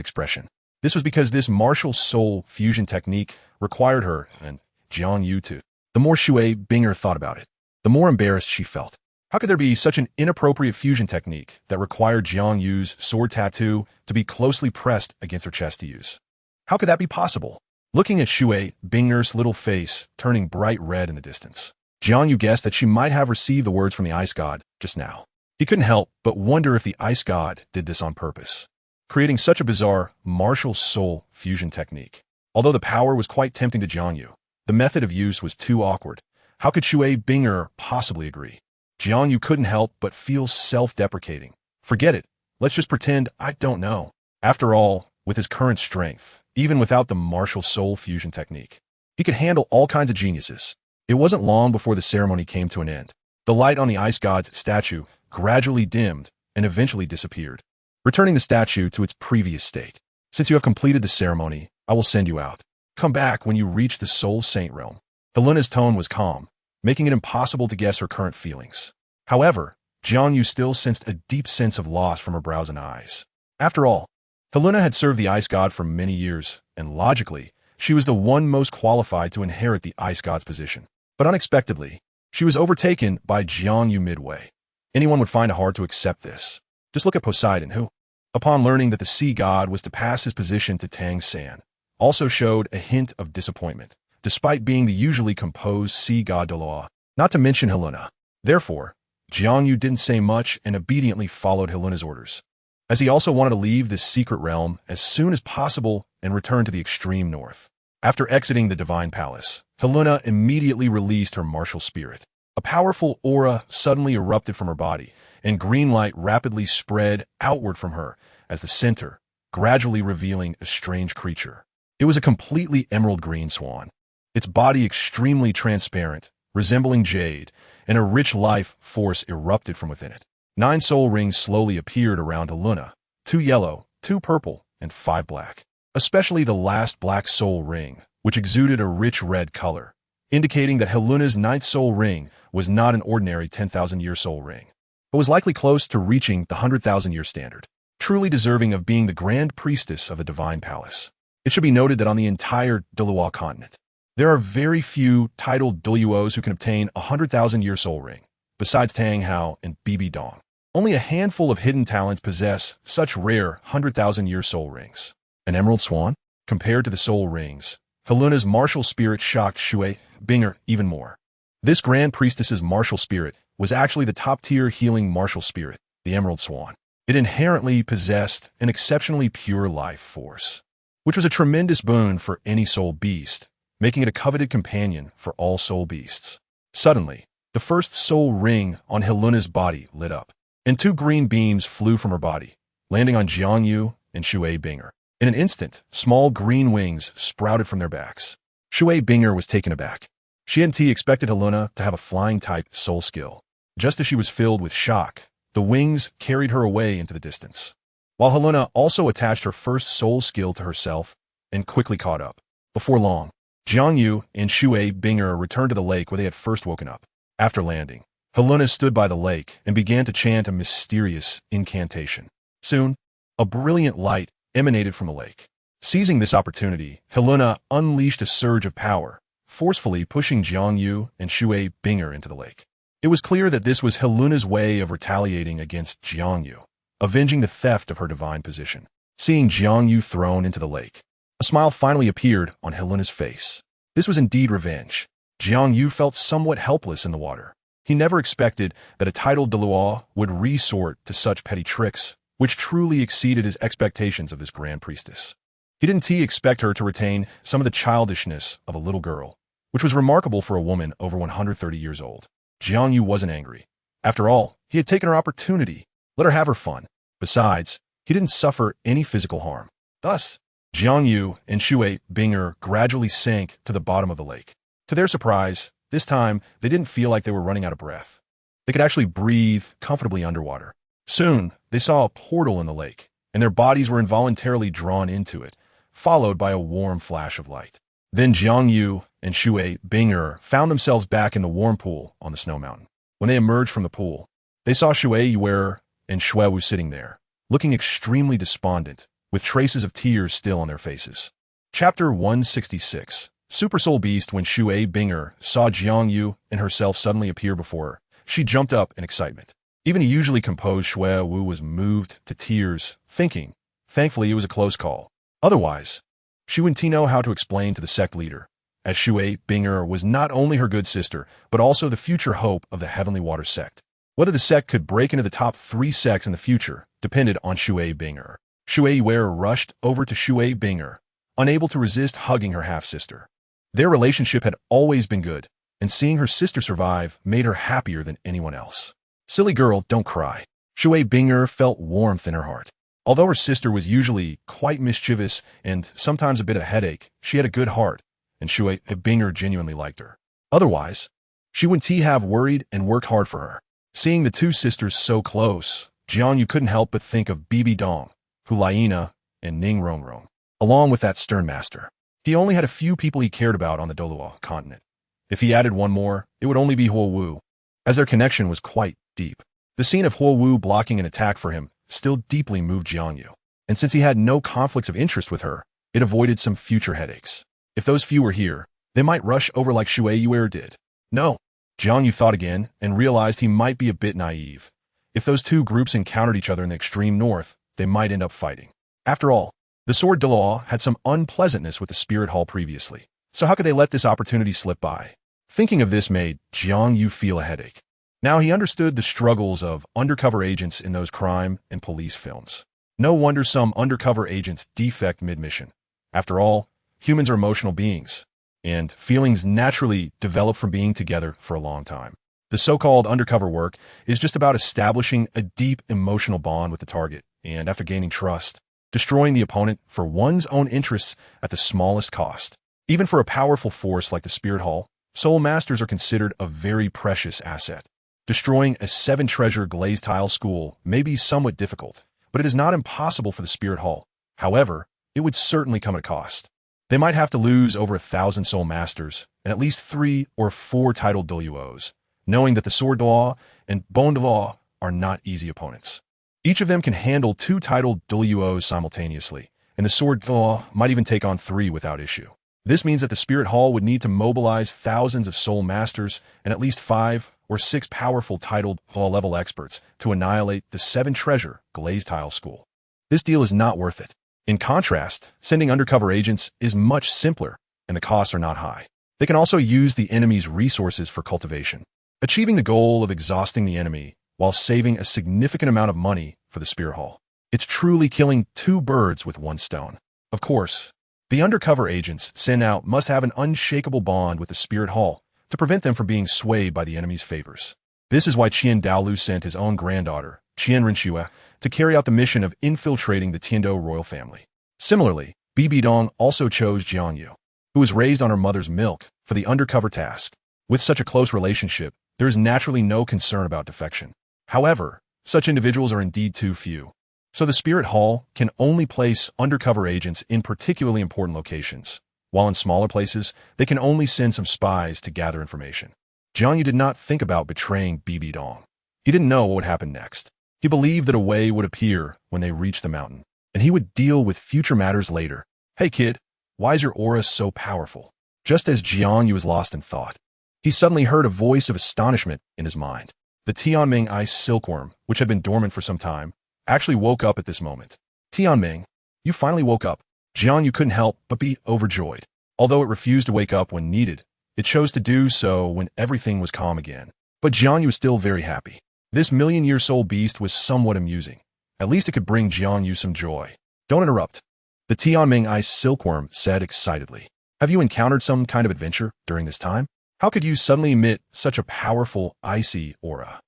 expression. This was because this martial soul fusion technique required her and Jiang Yu to. The more Shui Binger thought about it, the more embarrassed she felt. How could there be such an inappropriate fusion technique that required Jiang Yu's sword tattoo to be closely pressed against her chest to use? How could that be possible? Looking at Shui Binger's little face turning bright red in the distance, Jiang Yu guessed that she might have received the words from the ice god just now. He couldn't help but wonder if the ice god did this on purpose, creating such a bizarre martial soul fusion technique. Although the power was quite tempting to Jiang Yu, the method of use was too awkward. How could Shui Binger possibly agree? Jiang Yu couldn't help but feel self-deprecating. Forget it. Let's just pretend I don't know. After all, with his current strength, even without the martial soul fusion technique, he could handle all kinds of geniuses. It wasn't long before the ceremony came to an end. The light on the ice god's statue gradually dimmed and eventually disappeared, returning the statue to its previous state. Since you have completed the ceremony, I will send you out. Come back when you reach the Soul Saint realm. Helena's tone was calm, making it impossible to guess her current feelings. However, Jiang Yu still sensed a deep sense of loss from her brows and eyes. After all, Helena had served the ice god for many years, and logically, she was the one most qualified to inherit the ice god's position. But unexpectedly, she was overtaken by Jiang Yu midway. Anyone would find it hard to accept this. Just look at Poseidon, who, upon learning that the sea god was to pass his position to Tang San, also showed a hint of disappointment, despite being the usually composed sea god Douluo, not to mention Helena. Therefore, Jiang Yu didn't say much and obediently followed Helena's orders, as he also wanted to leave this secret realm as soon as possible and return to the extreme north. After exiting the divine palace, Helena immediately released her martial spirit. A powerful aura suddenly erupted from her body, and green light rapidly spread outward from her as the center, gradually revealing a strange creature. It was a completely emerald green swan, its body extremely transparent, resembling jade, and a rich life force erupted from within it. 9 soul rings slowly appeared around Helena, 2 yellow, 2 purple, and 5 black. Especially the last black soul ring, which exuded a rich red color, indicating that Helena's 9th soul ring was not an ordinary 10,000-year soul ring, but was likely close to reaching the 100,000-year standard, truly deserving of being the grand priestess of the divine palace. It should be noted that on the entire Douluo Continent, there are very few titled Douluos who can obtain a 100,000-year soul ring, besides Tang Hao and Bibi Dong. Only a handful of hidden talents possess such rare 100,000-year soul rings. An emerald swan? Compared to the soul rings, Helena's martial spirit shocked Shui Binger even more. This grand priestess's martial spirit was actually the top-tier healing martial spirit, the emerald swan. It inherently possessed an exceptionally pure life force, which was a tremendous boon for any soul beast, making it a coveted companion for all soul beasts. Suddenly, the first soul ring on Helena's body lit up, and 2 green beams flew from her body, landing on Jiang Yu and Shui Binger. In an instant, small green wings sprouted from their backs. Shui Binger was taken aback. She hadn't expected Helena to have a flying-type soul skill. Just as she was filled with shock, the wings carried her away into the distance, while Helena also attached her first soul skill to herself and quickly caught up. Before long, Jiang Yu and Shui Binger returned to the lake where they had first woken up. After landing, Helena stood by the lake and began to chant a mysterious incantation. Soon, a brilliant light emanated from the lake. Seizing this opportunity, Helena unleashed a surge of power, forcefully pushing Jiang Yu and Shui Binger into the lake. It was clear that this was Helena's way of retaliating against Jiang Yu, avenging the theft of her divine position. Seeing Jiang Yu thrown into the lake, a smile finally appeared on Helena's face. This was indeed revenge. Jiang Yu felt somewhat helpless in the water. He never expected that a titled Douluo would resort to such petty tricks, which truly exceeded his expectations of this grand priestess. He didn't expect her to retain some of the childishness of a little girl, which was remarkable for a woman over 130 years old. Jiang Yu wasn't angry. After all, He had taken her opportunity, let her have her fun. Besides, he didn't suffer any physical harm. Thus, Jiang Yu and Shui Binger gradually sank to the bottom of the lake. To their surprise, this time they didn't feel like they were running out of breath. They could actually breathe comfortably underwater. Soon, they saw a portal in the lake, and their bodies were involuntarily drawn into it, followed by a warm flash of light. Then Jiang Yu and Shui Binger found themselves back in the warm pool on the snow mountain. When they emerged from the pool, they saw Shui Yu and Shuewu sitting there, looking extremely despondent, with traces of tears still on their faces. Chapter 166. Super Soul Beast. When Shui Binger saw Jiang Yu and herself suddenly appear before her, she jumped up in excitement. Even a usually composed Shuewu was moved to tears, thinking, thankfully it was a close call. Otherwise, she wouldn't know how to explain to the sect leader, as Shui Binger was not only her good sister, but also the future hope of the Heavenly Water sect. Whether the sect could break into the top 3 sects in the future depended on Shui Binger. Shui Yu rushed over to Shui Binger, unable to resist hugging her half-sister. Their relationship had always been good, and seeing her sister survive made her happier than anyone else. Silly girl, don't cry. Shui Binger felt warmth in her heart. Although her sister was usually quite mischievous and sometimes a bit of a headache, she had a good heart, and Shui Binger genuinely liked her. Otherwise, she wouldn't have worried and worked hard for her. Seeing the two sisters so close, JiangYu couldn't help but think of Bibi Dong, Hulaina, and Ning Rongrong, along with that stern master. He only had a few people he cared about on the Douluo Continent. If he added one more, it would only be Huowu, as their connection was quite deep. The scene of Huowu blocking an attack for him still deeply moved JiangYu, and since he had no conflicts of interest with her, it avoided some future headaches. If those few were here, they might rush over like Shui Yu did. No. JiangYu thought again and realized he might be a bit naive. If those two groups encountered each other in the extreme north, they might end up fighting. After all, the Sword Douluo had some unpleasantness with the Spirit Hall previously, so how could they let this opportunity slip by? Thinking of this made JiangYu feel a headache. Now he understood the struggles of undercover agents in those crime and police films. No wonder some undercover agents defect mid-mission. After all, humans are emotional beings, and feelings naturally develop from being together for a long time. The so-called undercover work is just about establishing a deep emotional bond with the target, and after gaining trust, destroying the opponent for one's own interests at the smallest cost. Even for a powerful force like the Spirit Hall, Soul Masters are considered a very precious asset. Destroying a 7-treasure glazed tile school may be somewhat difficult, but it is not impossible for the Spirit Hall. However, it would certainly come at a cost. They might have to lose over 1,000 Soul Masters and at least 3 or 4 titled Douluos, knowing that the Sword Douluo and Bone Douluo are not easy opponents. Each of them can handle 2 titled Douluos simultaneously, and the Sword Douluo might even take on 3 without issue. This means that the Spirit Hall would need to mobilize thousands of Soul Masters and at least 5 or 6 powerful titled Hall-level experts to annihilate the 7-treasure glazed tile school. This deal is not worth it. In contrast, sending undercover agents is much simpler, and the costs are not high. They can also use the enemy's resources for cultivation, achieving the goal of exhausting the enemy while saving a significant amount of money for the Spirit Hall. It's truly killing 2 birds with 1 stone. Of course, the undercover agents sent out must have an unshakable bond with the Spirit Hall to prevent them from being swayed by the enemy's favors. This is why Qian Dalu sent his own granddaughter, Qian Renxue, to carry out the mission of infiltrating the Tiando royal family. Similarly, Bibi Dong also chose Jiang Yu, who was raised on her mother's milk, for the undercover task. With such a close relationship, there is naturally no concern about defection. However, such individuals are indeed too few. So the Spirit Hall can only place undercover agents in particularly important locations, while in smaller places, they can only send some spies to gather information. Jiang Yu did not think about betraying Bibi Dong. He didn't know what would happen next. He believed that a way would appear when they reached the mountain, and he would deal with future matters later. Hey kid, why is your aura so powerful? Just as Jiang Yu was lost in thought, he suddenly heard a voice of astonishment in his mind. The Tianming ice silkworm, which had been dormant for some time, actually woke up at this moment. Tianming, you finally woke up. Jiang Yu couldn't help but be overjoyed. Although it refused to wake up when needed, it chose to do so when everything was calm again. But Jiang Yu was still very happy. This million-year soul beast was somewhat amusing. At least it could bring Jiang Yu some joy. Don't interrupt. The Tianming ice silkworm said excitedly. Have you encountered some kind of adventure during this time? How could you suddenly emit such a powerful, icy aura?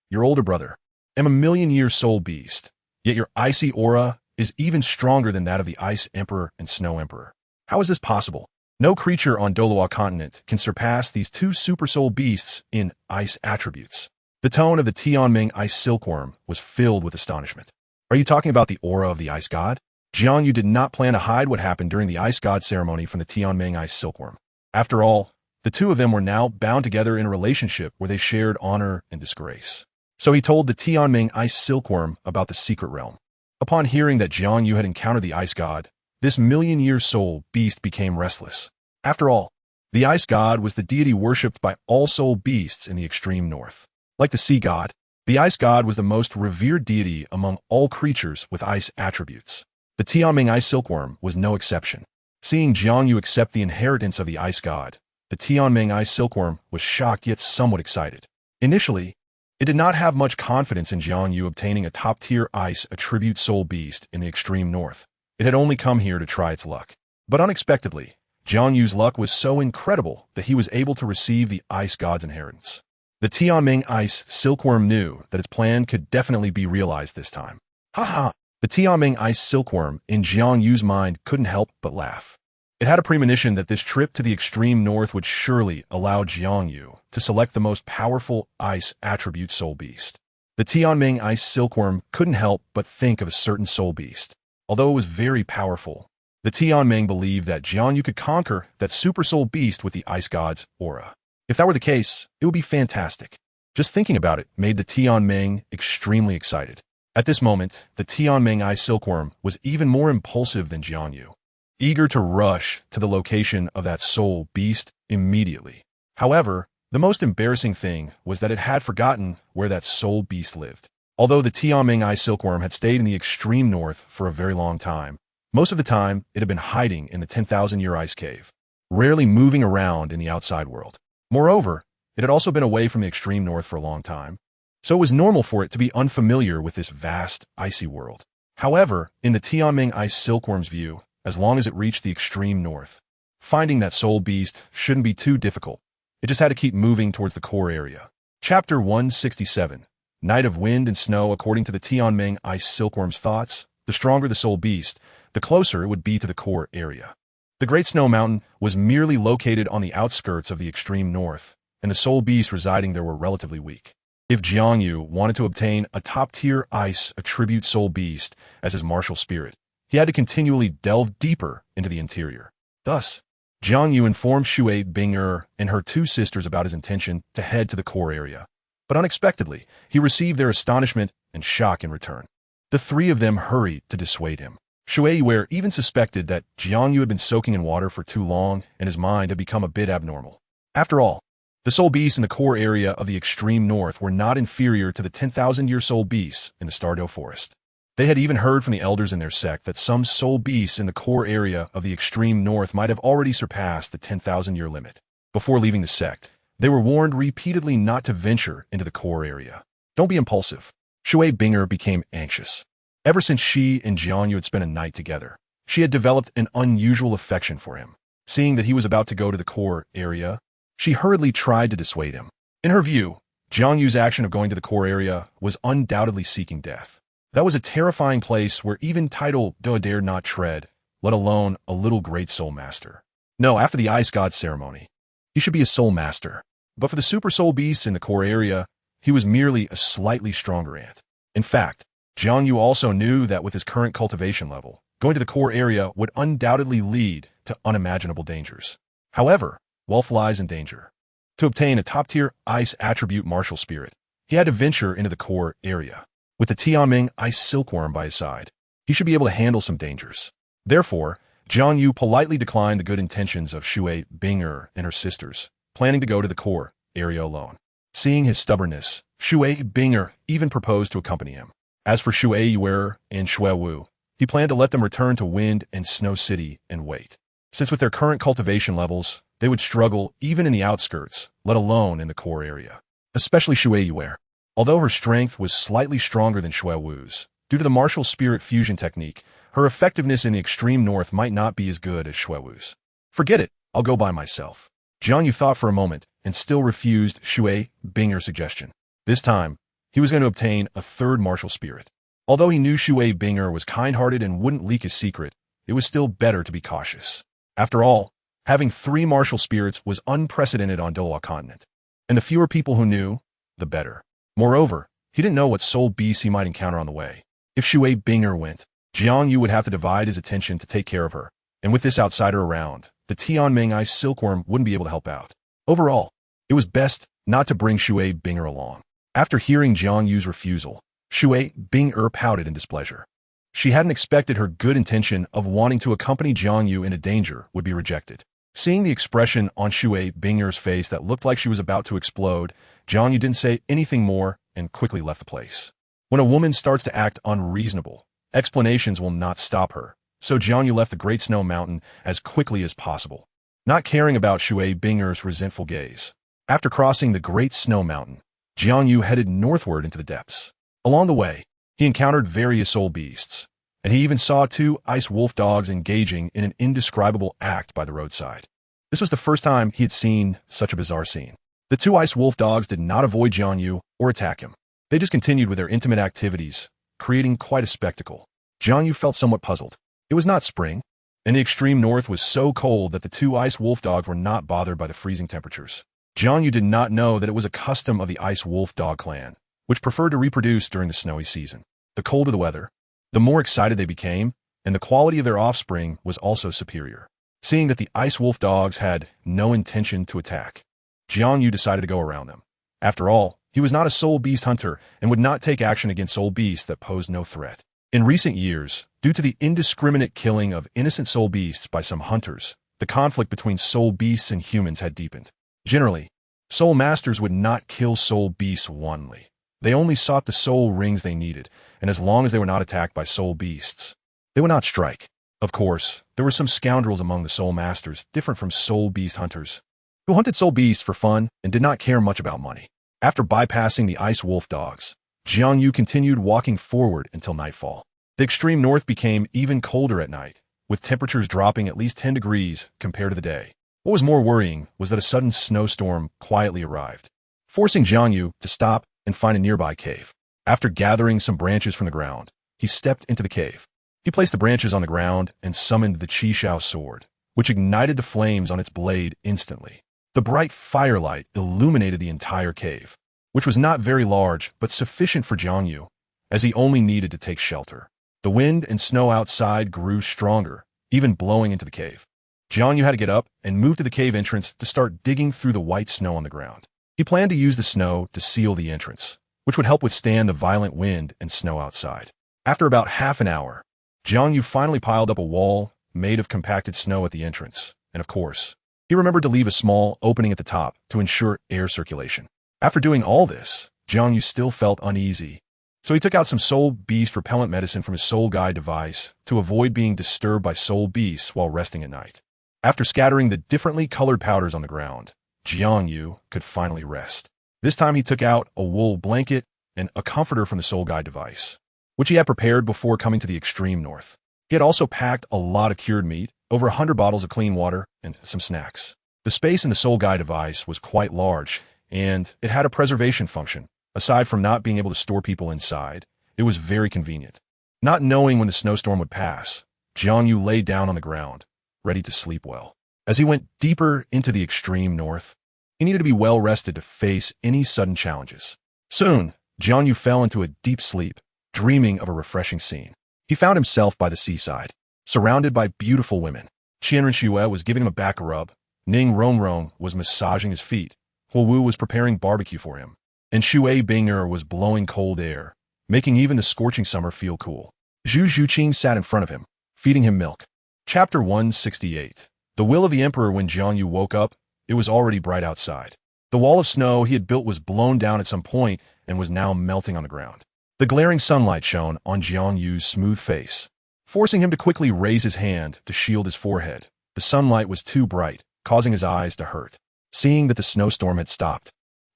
your older brother, am a million-year soul beast, yet your icy aura is even stronger than that of the Ice Emperor and Snow Emperor. How is this possible? No creature on Douluo Continent can surpass these two super soul beasts in ice attributes. The tone of the Tianming Ice Silkworm was filled with astonishment. Are you talking about the aura of the Ice God? Jiang Yu did not plan to hide what happened during the Ice God ceremony from the Tianming Ice Silkworm. After all, the two of them were now bound together in a relationship where they shared honor and disgrace. So he told the Tianming Ice Silkworm about the secret realm. Upon hearing that Jiang Yu had encountered the Ice God, this million-year soul beast became restless. After all, the Ice God was the deity worshipped by all soul beasts in the extreme north. Like the Sea God, the Ice God was the most revered deity among all creatures with ice attributes. The Tianming Ice Silkworm was no exception. Seeing Jiang Yu accept the inheritance of the Ice God, the Tianming Ice Silkworm was shocked yet somewhat excited. Initially, it did not have much confidence in Jiang Yu obtaining a top-tier ice attribute soul beast in the extreme north. It had only come here to try its luck. But unexpectedly, Jiang Yu's luck was so incredible that he was able to receive the Ice God's inheritance. The Tianming Ice Silkworm knew that its plan could definitely be realized this time. Ha! The Tianming Ice Silkworm in Jiang Yu's mind couldn't help but laugh. It had a premonition that this trip to the extreme north would surely allow Jiang Yu to select the most powerful ice attribute soul beast. The Tianming Ice Silkworm couldn't help but think of a certain soul beast. Although it was very powerful, the Tianming believed that Jiang Yu could conquer that super soul beast with the Ice God's aura. If that were the case, it would be fantastic. Just thinking about it made the Tianming extremely excited. At this moment, the Tianming Ice Silkworm was even more impulsive than Jiang Yu, eager to rush to the location of that soul beast immediately. However, the most embarrassing thing was that it had forgotten where that soul beast lived. Although the Tianming Ice Silkworm had stayed in the extreme north for a very long time, most of the time it had been hiding in the 10,000-year ice cave, rarely moving around in the outside world. Moreover, it had also been away from the extreme north for a long time, so it was normal for it to be unfamiliar with this vast, icy world. However, in the Tianming Ice Silkworm's view, as long as it reached the extreme north, finding that soul beast shouldn't be too difficult. It just had to keep moving towards the core area. Chapter 167. Night of Wind and Snow. According to the Tianming Ice Silkworm's thoughts, the stronger the soul beast, the closer it would be to the core area. The Great Snow Mountain was merely located on the outskirts of the extreme north, and the soul beasts residing there were relatively weak. If Jiang Yu wanted to obtain a top-tier ice attribute soul beast as his martial spirit, he had to continually delve deeper into the interior. Thus, Jiang Yu informed Shui Bing'er and her two sisters about his intention to head to the core area. But unexpectedly, he received their astonishment and shock in return. The three of them hurried to dissuade him. Shui Bing'er even suspected that Jiang Yu had been soaking in water for too long and his mind had become a bit abnormal. After all, the soul beasts in the core area of the extreme north were not inferior to the 10,000-year soul beasts in the Stardew Forest. They had even heard from the elders in their sect that some soul beasts in the core area of the extreme north might have already surpassed the 10,000-year limit. Before leaving the sect, they were warned repeatedly not to venture into the core area. Don't be impulsive. Shui Bing'er became anxious. Ever since she and Jiang Yu had spent a night together, she had developed an unusual affection for him. Seeing that he was about to go to the core area, she hurriedly tried to dissuade him. In her view, Jiang Yu's action of going to the core area was undoubtedly seeking death. That was a terrifying place where even title Do dared not tread, let alone a little great soul master. No, after the Ice God ceremony, he should be a soul master. But for the super soul beasts in the core area, he was merely a slightly stronger ant. In fact, Jiang Yu also knew that with his current cultivation level, going to the core area would undoubtedly lead to unimaginable dangers. However, wealth lies in danger. To obtain a top-tier ice attribute martial spirit, he had to venture into the core area. With the Tianming Ice Silkworm by his side, he should be able to handle some dangers. Therefore, Jiang Yu politely declined the good intentions of Shui Bing'er and her sisters, planning to go to the core area alone. Seeing his stubbornness, Shui Bing'er even proposed to accompany him. As for Shui Bing'er and Shui Wu, he planned to let them return to Wind and Snow City and wait. Since with their current cultivation levels, they would struggle even in the outskirts, let alone in the core area. Especially Shui Bing'er. Although her strength was slightly stronger than Shui Wu's, due to the martial spirit fusion technique, her effectiveness in the extreme north might not be as good as Shui Wu's. Forget it, I'll go by myself. Jiang Yu thought for a moment and still refused Shui Bing'er's suggestion. This time, he was going to obtain a third martial spirit. Although he knew Shui Binger was kind-hearted and wouldn't leak his secret, it was still better to be cautious. After all, having 3 martial spirits was unprecedented on Douluo Continent, and the fewer people who knew, the better. Moreover, he didn't know what soul beasts he might encounter on the way. If Shui Binger went, Jiang Yu would have to divide his attention to take care of her, and with this outsider around, the Tianming Ice Silkworm wouldn't be able to help out. Overall, it was best not to bring Shui Binger along. After hearing Jiang Yu's refusal, Shui Binger pouted in displeasure. She hadn't expected her good intention of wanting to accompany Jiang Yu into danger would be rejected. Seeing the expression on Shui Binger's face that looked like she was about to explode, Jiang Yu didn't say anything more and quickly left the place. When a woman starts to act unreasonable, explanations will not stop her, so Jiang Yu left the Great Snow Mountain as quickly as possible, not caring about Shui Binger's resentful gaze. After crossing the Great Snow Mountain, Jiang Yu headed northward into the depths. Along the way, he encountered various soul beasts, and he even saw 2 ice wolf dogs engaging in an indescribable act by the roadside. This was the first time he had seen such a bizarre scene. The 2 ice wolf dogs did not avoid Jiang Yu or attack him. They just continued with their intimate activities, creating quite a spectacle. Jiang Yu felt somewhat puzzled. It was not spring, and the extreme north was so cold that the 2 ice wolf dogs were not bothered by the freezing temperatures. Jiang Yu did not know that it was a custom of the ice wolf dog clan, which preferred to reproduce during the snowy season. The colder the weather, the more excited they became, and the quality of their offspring was also superior. Seeing that the ice wolf dogs had no intention to attack, Jiang Yu decided to go around them. After all, he was not a soul beast hunter and would not take action against soul beasts that posed no threat. In recent years, due to the indiscriminate killing of innocent soul beasts by some hunters, the conflict between soul beasts and humans had deepened. Generally, soul masters would not kill soul beasts wantonly. They only sought the soul rings they needed, and as long as they were not attacked by soul beasts, they would not strike. Of course, there were some scoundrels among the soul masters, different from soul beast hunters, who hunted soul beasts for fun and did not care much about money. After bypassing the ice wolf dogs, Jiang Yu continued walking forward until nightfall. The extreme north became even colder at night, with temperatures dropping at least 10 degrees compared to the day. What was more worrying was that a sudden snowstorm quietly arrived, forcing Jiang Yu to stop and find a nearby cave. After gathering some branches from the ground, he stepped into the cave. He placed the branches on the ground and summoned the Chixiao Sword, which ignited the flames on its blade instantly. The bright firelight illuminated the entire cave, which was not very large but sufficient for Jiang Yu, as he only needed to take shelter. The wind and snow outside grew stronger, even blowing into the cave. Jiang Yu had to get up and move to the cave entrance to start digging through the white snow on the ground. He planned to use the snow to seal the entrance, which would help withstand the violent wind and snow outside. After about half an hour, Jiang Yu finally piled up a wall made of compacted snow at the entrance, and of course, he remembered to leave a small opening at the top to ensure air circulation. After doing all this, Jiang Yu still felt uneasy, so he took out some soul beast repellent medicine from his soul guide device to avoid being disturbed by soul beasts while resting at night. After scattering the differently colored powders on the ground, Jiang Yu could finally rest. This time he took out a wool blanket and a comforter from the soul guide device, which he had prepared before coming to the extreme north. He had also packed a lot of cured meat, over 100 bottles of clean water, and some snacks. The space in the soul guide device was quite large, and it had a preservation function. Aside from not being able to store people inside, it was very convenient. Not knowing when the snowstorm would pass, Jiang Yu lay down on the ground, ready to sleep well. As he went deeper into the extreme north, he needed to be well rested to face any sudden challenges. Soon, Jiang Yu fell into a deep sleep, dreaming of a refreshing scene. He found himself by the seaside, surrounded by beautiful women. Qian Renxue was giving him a back rub, Ning Rongrong was massaging his feet, Huo Wu was preparing barbecue for him, and Shui Binger was blowing cold air, making even the scorching summer feel cool. Zhu Zhuqing sat in front of him, feeding him milk. Chapter 168. The Will of the Emperor. When Jiang Yu woke up, it was already bright outside. The wall of snow he had built was blown down at some point and was now melting on the ground. The glaring sunlight shone on Jiang Yu's smooth face, forcing him to quickly raise his hand to shield his forehead. The sunlight was too bright, causing his eyes to hurt. Seeing that the snowstorm had stopped,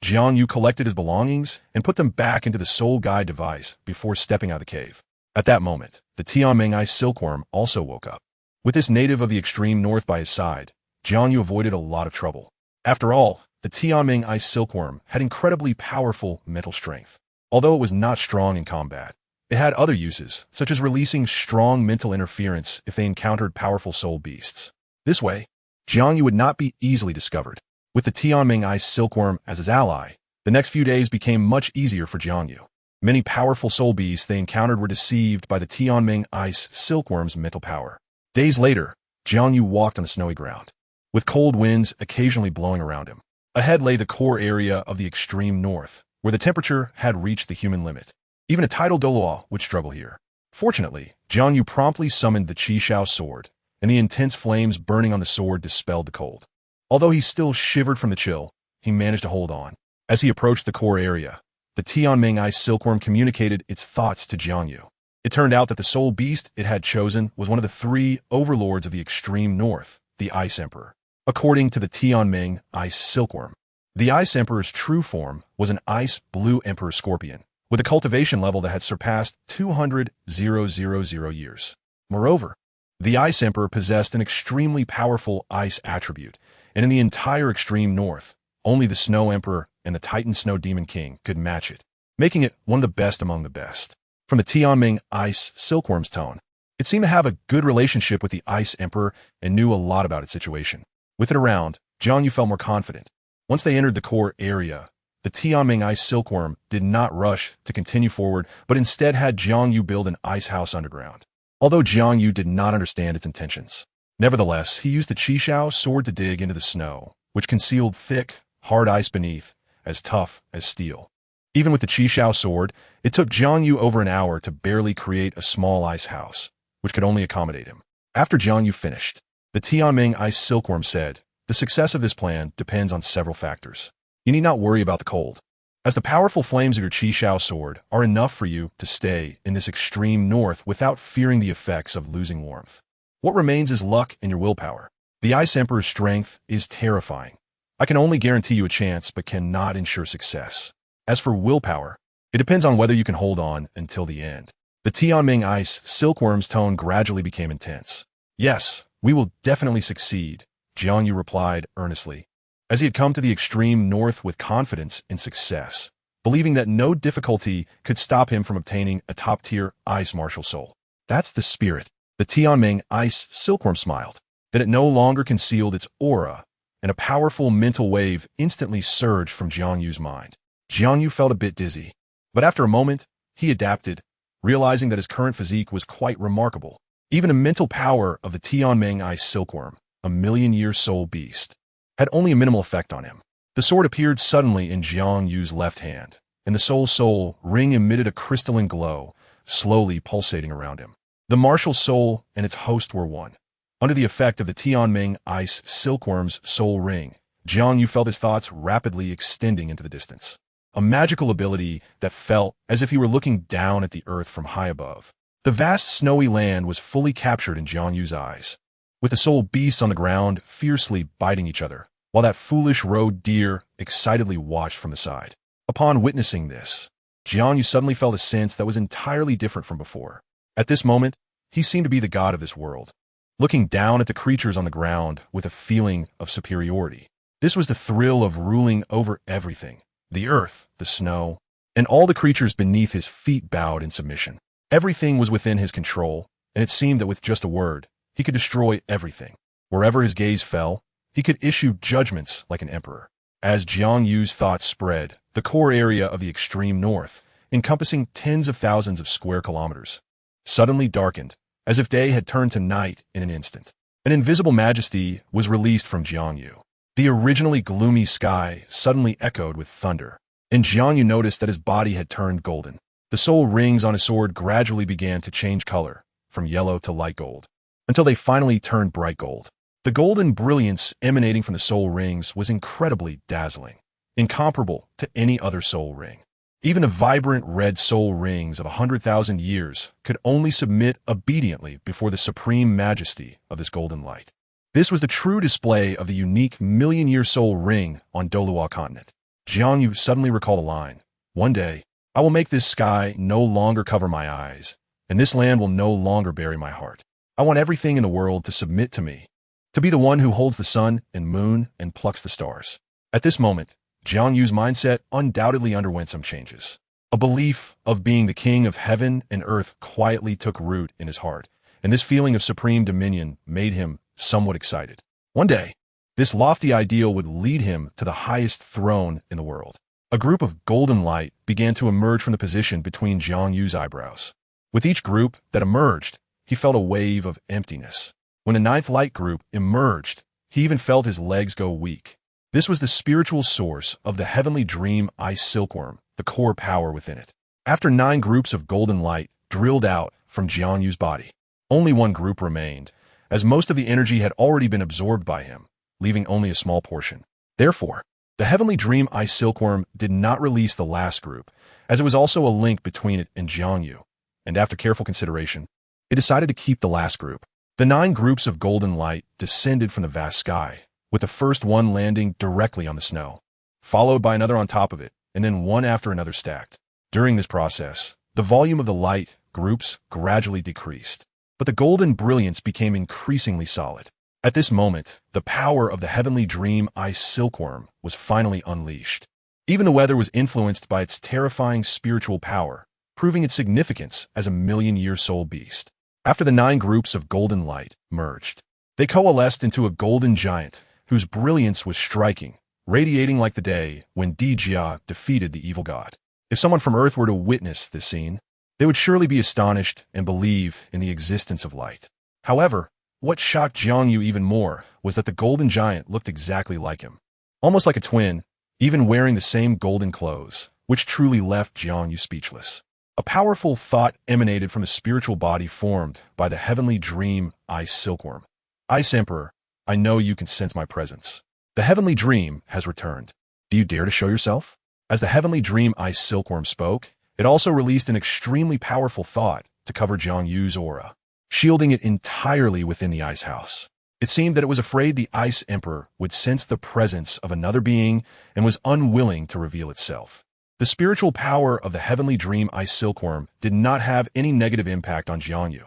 Jiang Yu collected his belongings and put them back into the soul guide device before stepping out of the cave. At that moment, the Tianming Ice Silkworm also woke up. With this native of the extreme north by his side, Jiang Yu avoided a lot of trouble. After all, the Tianming Ice Silkworm had incredibly powerful mental strength. Although it was not strong in combat, it had other uses, such as releasing strong mental interference if they encountered powerful soul beasts. This way, JiangYu would not be easily discovered. With the Tianming Ice Silkworm as his ally, the next few days became much easier for JiangYu. Many powerful soul beasts they encountered were deceived by the Tianming Ice Silkworm's mental power. Days later, JiangYu walked on the snowy ground, with cold winds occasionally blowing around him. Ahead lay the core area of the extreme north, where the temperature had reached the human limit. Even a tidal Douluo would struggle here. Fortunately, JiangYu promptly summoned the Chixiao Sword, and the intense flames burning on the sword dispelled the cold. Although he still shivered from the chill, he managed to hold on. As he approached the core area, the Tianming Ice Silkworm communicated its thoughts to JiangYu. It turned out that the soul beast it had chosen was one of the 3 overlords of the extreme north, the Ice Emperor. According to the Tianming Ice Silkworm, the Ice Emperor's true form was an ice blue emperor scorpion, with a cultivation level that had surpassed 200,000 years. Moreover, the Ice Emperor possessed an extremely powerful ice attribute, and in the entire extreme north, only the Snow Emperor and the Titan Snow Demon King could match it, making it one of the best among the best. From the Tianming Ice Silkworm's tone, it seemed to have a good relationship with the Ice Emperor and knew a lot about its situation. With it around, JiangYu felt more confident. Once they entered the core area, the Tianming Ice Silkworm did not rush to continue forward, but instead had JiangYu build an ice house underground. Although JiangYu did not understand its intentions, nevertheless, he used the Chixiao Sword to dig into the snow, which concealed thick, hard ice beneath, as tough as steel. Even with the Chixiao Sword, it took JiangYu over an hour to barely create a small ice house, which could only accommodate him. After JiangYu finished, the Tianming Ice Silkworm said, "The success of this plan depends on several factors. You need not worry about the cold, as the powerful flames of your Chixiao Sword are enough for you to stay in this extreme north without fearing the effects of losing warmth. What remains is luck and your willpower. The Ice Emperor's strength is terrifying. I can only guarantee you a chance but cannot ensure success. As for willpower, it depends on whether you can hold on until the end." The Tianming Ice Silkworm's tone gradually became intense. "Yes, we will definitely succeed," JiangYu replied earnestly, as he had come to the extreme north with confidence in success, believing that no difficulty could stop him from obtaining a top-tier ice martial soul. "That's the spirit." The Tianming Ice Silkworm smiled. Then it no longer concealed its aura, and a powerful mental wave instantly surged from JiangYu's mind. JiangYu felt a bit dizzy, but after a moment, he adapted, realizing that his current physique was quite remarkable. Even the mental power of the Tianming Ice Silkworm, a million-year soul beast, had only a minimal effect on him. The sword appeared suddenly in JiangYu's left hand, and the soul ring emitted a crystalline glow, slowly pulsating around him. The martial soul and its host were one. Under the effect of the Tianming Ice Silkworm's soul ring, JiangYu felt his thoughts rapidly extending into the distance. A magical ability that felt as if he were looking down at the earth from high above. The vast snowy land was fully captured in JiangYu's eyes, with the soul beasts on the ground fiercely biting each other, while that foolish road deer excitedly watched from the side. Upon witnessing this, JiangYu suddenly felt a sense that was entirely different from before. At this moment, he seemed to be the god of this world, looking down at the creatures on the ground with a feeling of superiority. This was the thrill of ruling over everything. The earth, the snow, and all the creatures beneath his feet bowed in submission. Everything was within his control, and it seemed that with just a word, he could destroy everything. Wherever his gaze fell, he could issue judgments like an emperor. As JiangYu's thoughts spread, the core area of the extreme north, encompassing tens of thousands of square kilometers, suddenly darkened, as if day had turned to night in an instant. An invisible majesty was released from JiangYu. The originally gloomy sky suddenly echoed with thunder, and JiangYu noticed that his body had turned golden. The soul rings on his sword gradually began to change color, from yellow to light gold, until they finally turned bright gold. The golden brilliance emanating from the soul rings was incredibly dazzling, incomparable to any other soul ring. Even the vibrant red soul rings of 100,000 years could only submit obediently before the supreme majesty of this golden light. This was the true display of the unique million-year soul ring on Douluo Continent. JiangYu suddenly recalled a line. "One day, I will make this sky no longer cover my eyes, and this land will no longer bury my heart. I want everything in the world to submit to me, to be the one who holds the sun and moon and plucks the stars." At this moment, JiangYu's mindset undoubtedly underwent some changes. A belief of being the king of heaven and earth quietly took root in his heart, and this feeling of supreme dominion made him somewhat excited. One day, this lofty ideal would lead him to the highest throne in the world. A group of golden light began to emerge from the position between Jiang Yu's eyebrows. With each group that emerged, he felt a wave of emptiness. When the ninth light group emerged, he even felt his legs go weak. This was the spiritual source of the heavenly dream ice silkworm, the core power within it. After 9 groups of golden light drilled out from Jiang Yu's body, only one group remained, as most of the energy had already been absorbed by him, leaving only a small portion. Therefore, the heavenly dream ice silkworm did not release the last group, as it was also a link between it and Jiang Yu, and after careful consideration, it decided to keep the last group. The 9 groups of golden light descended from the vast sky, with the first one landing directly on the snow, followed by another on top of it, and then one after another stacked. During this process, the volume of the light groups gradually decreased, but the golden brilliance became increasingly solid. At this moment, the power of the heavenly dream ice silkworm was finally unleashed. Even the weather was influenced by its terrifying spiritual power, proving its significance as a million-year soul beast. After the 9 groups of golden light merged, they coalesced into a golden giant whose brilliance was striking, radiating like the day when Jia defeated the evil god. If someone from Earth were to witness this scene, they would surely be astonished and believe in the existence of light. However, what shocked Jiang Yu even more was that the golden giant looked exactly like him, almost like a twin, even wearing the same golden clothes, which truly left Jiang Yu speechless. A powerful thought emanated from the spiritual body formed by the heavenly dream ice silkworm. Ice Emperor, I know you can sense my presence. The heavenly dream has returned. Do you dare to show yourself? As the heavenly dream ice silkworm spoke, it also released an extremely powerful thought to cover Jiang Yu's aura, shielding it entirely within the ice house. It seemed that it was afraid the Ice Emperor would sense the presence of another being and was unwilling to reveal itself. The spiritual power of the heavenly dream ice silkworm did not have any negative impact on Jiang Yu.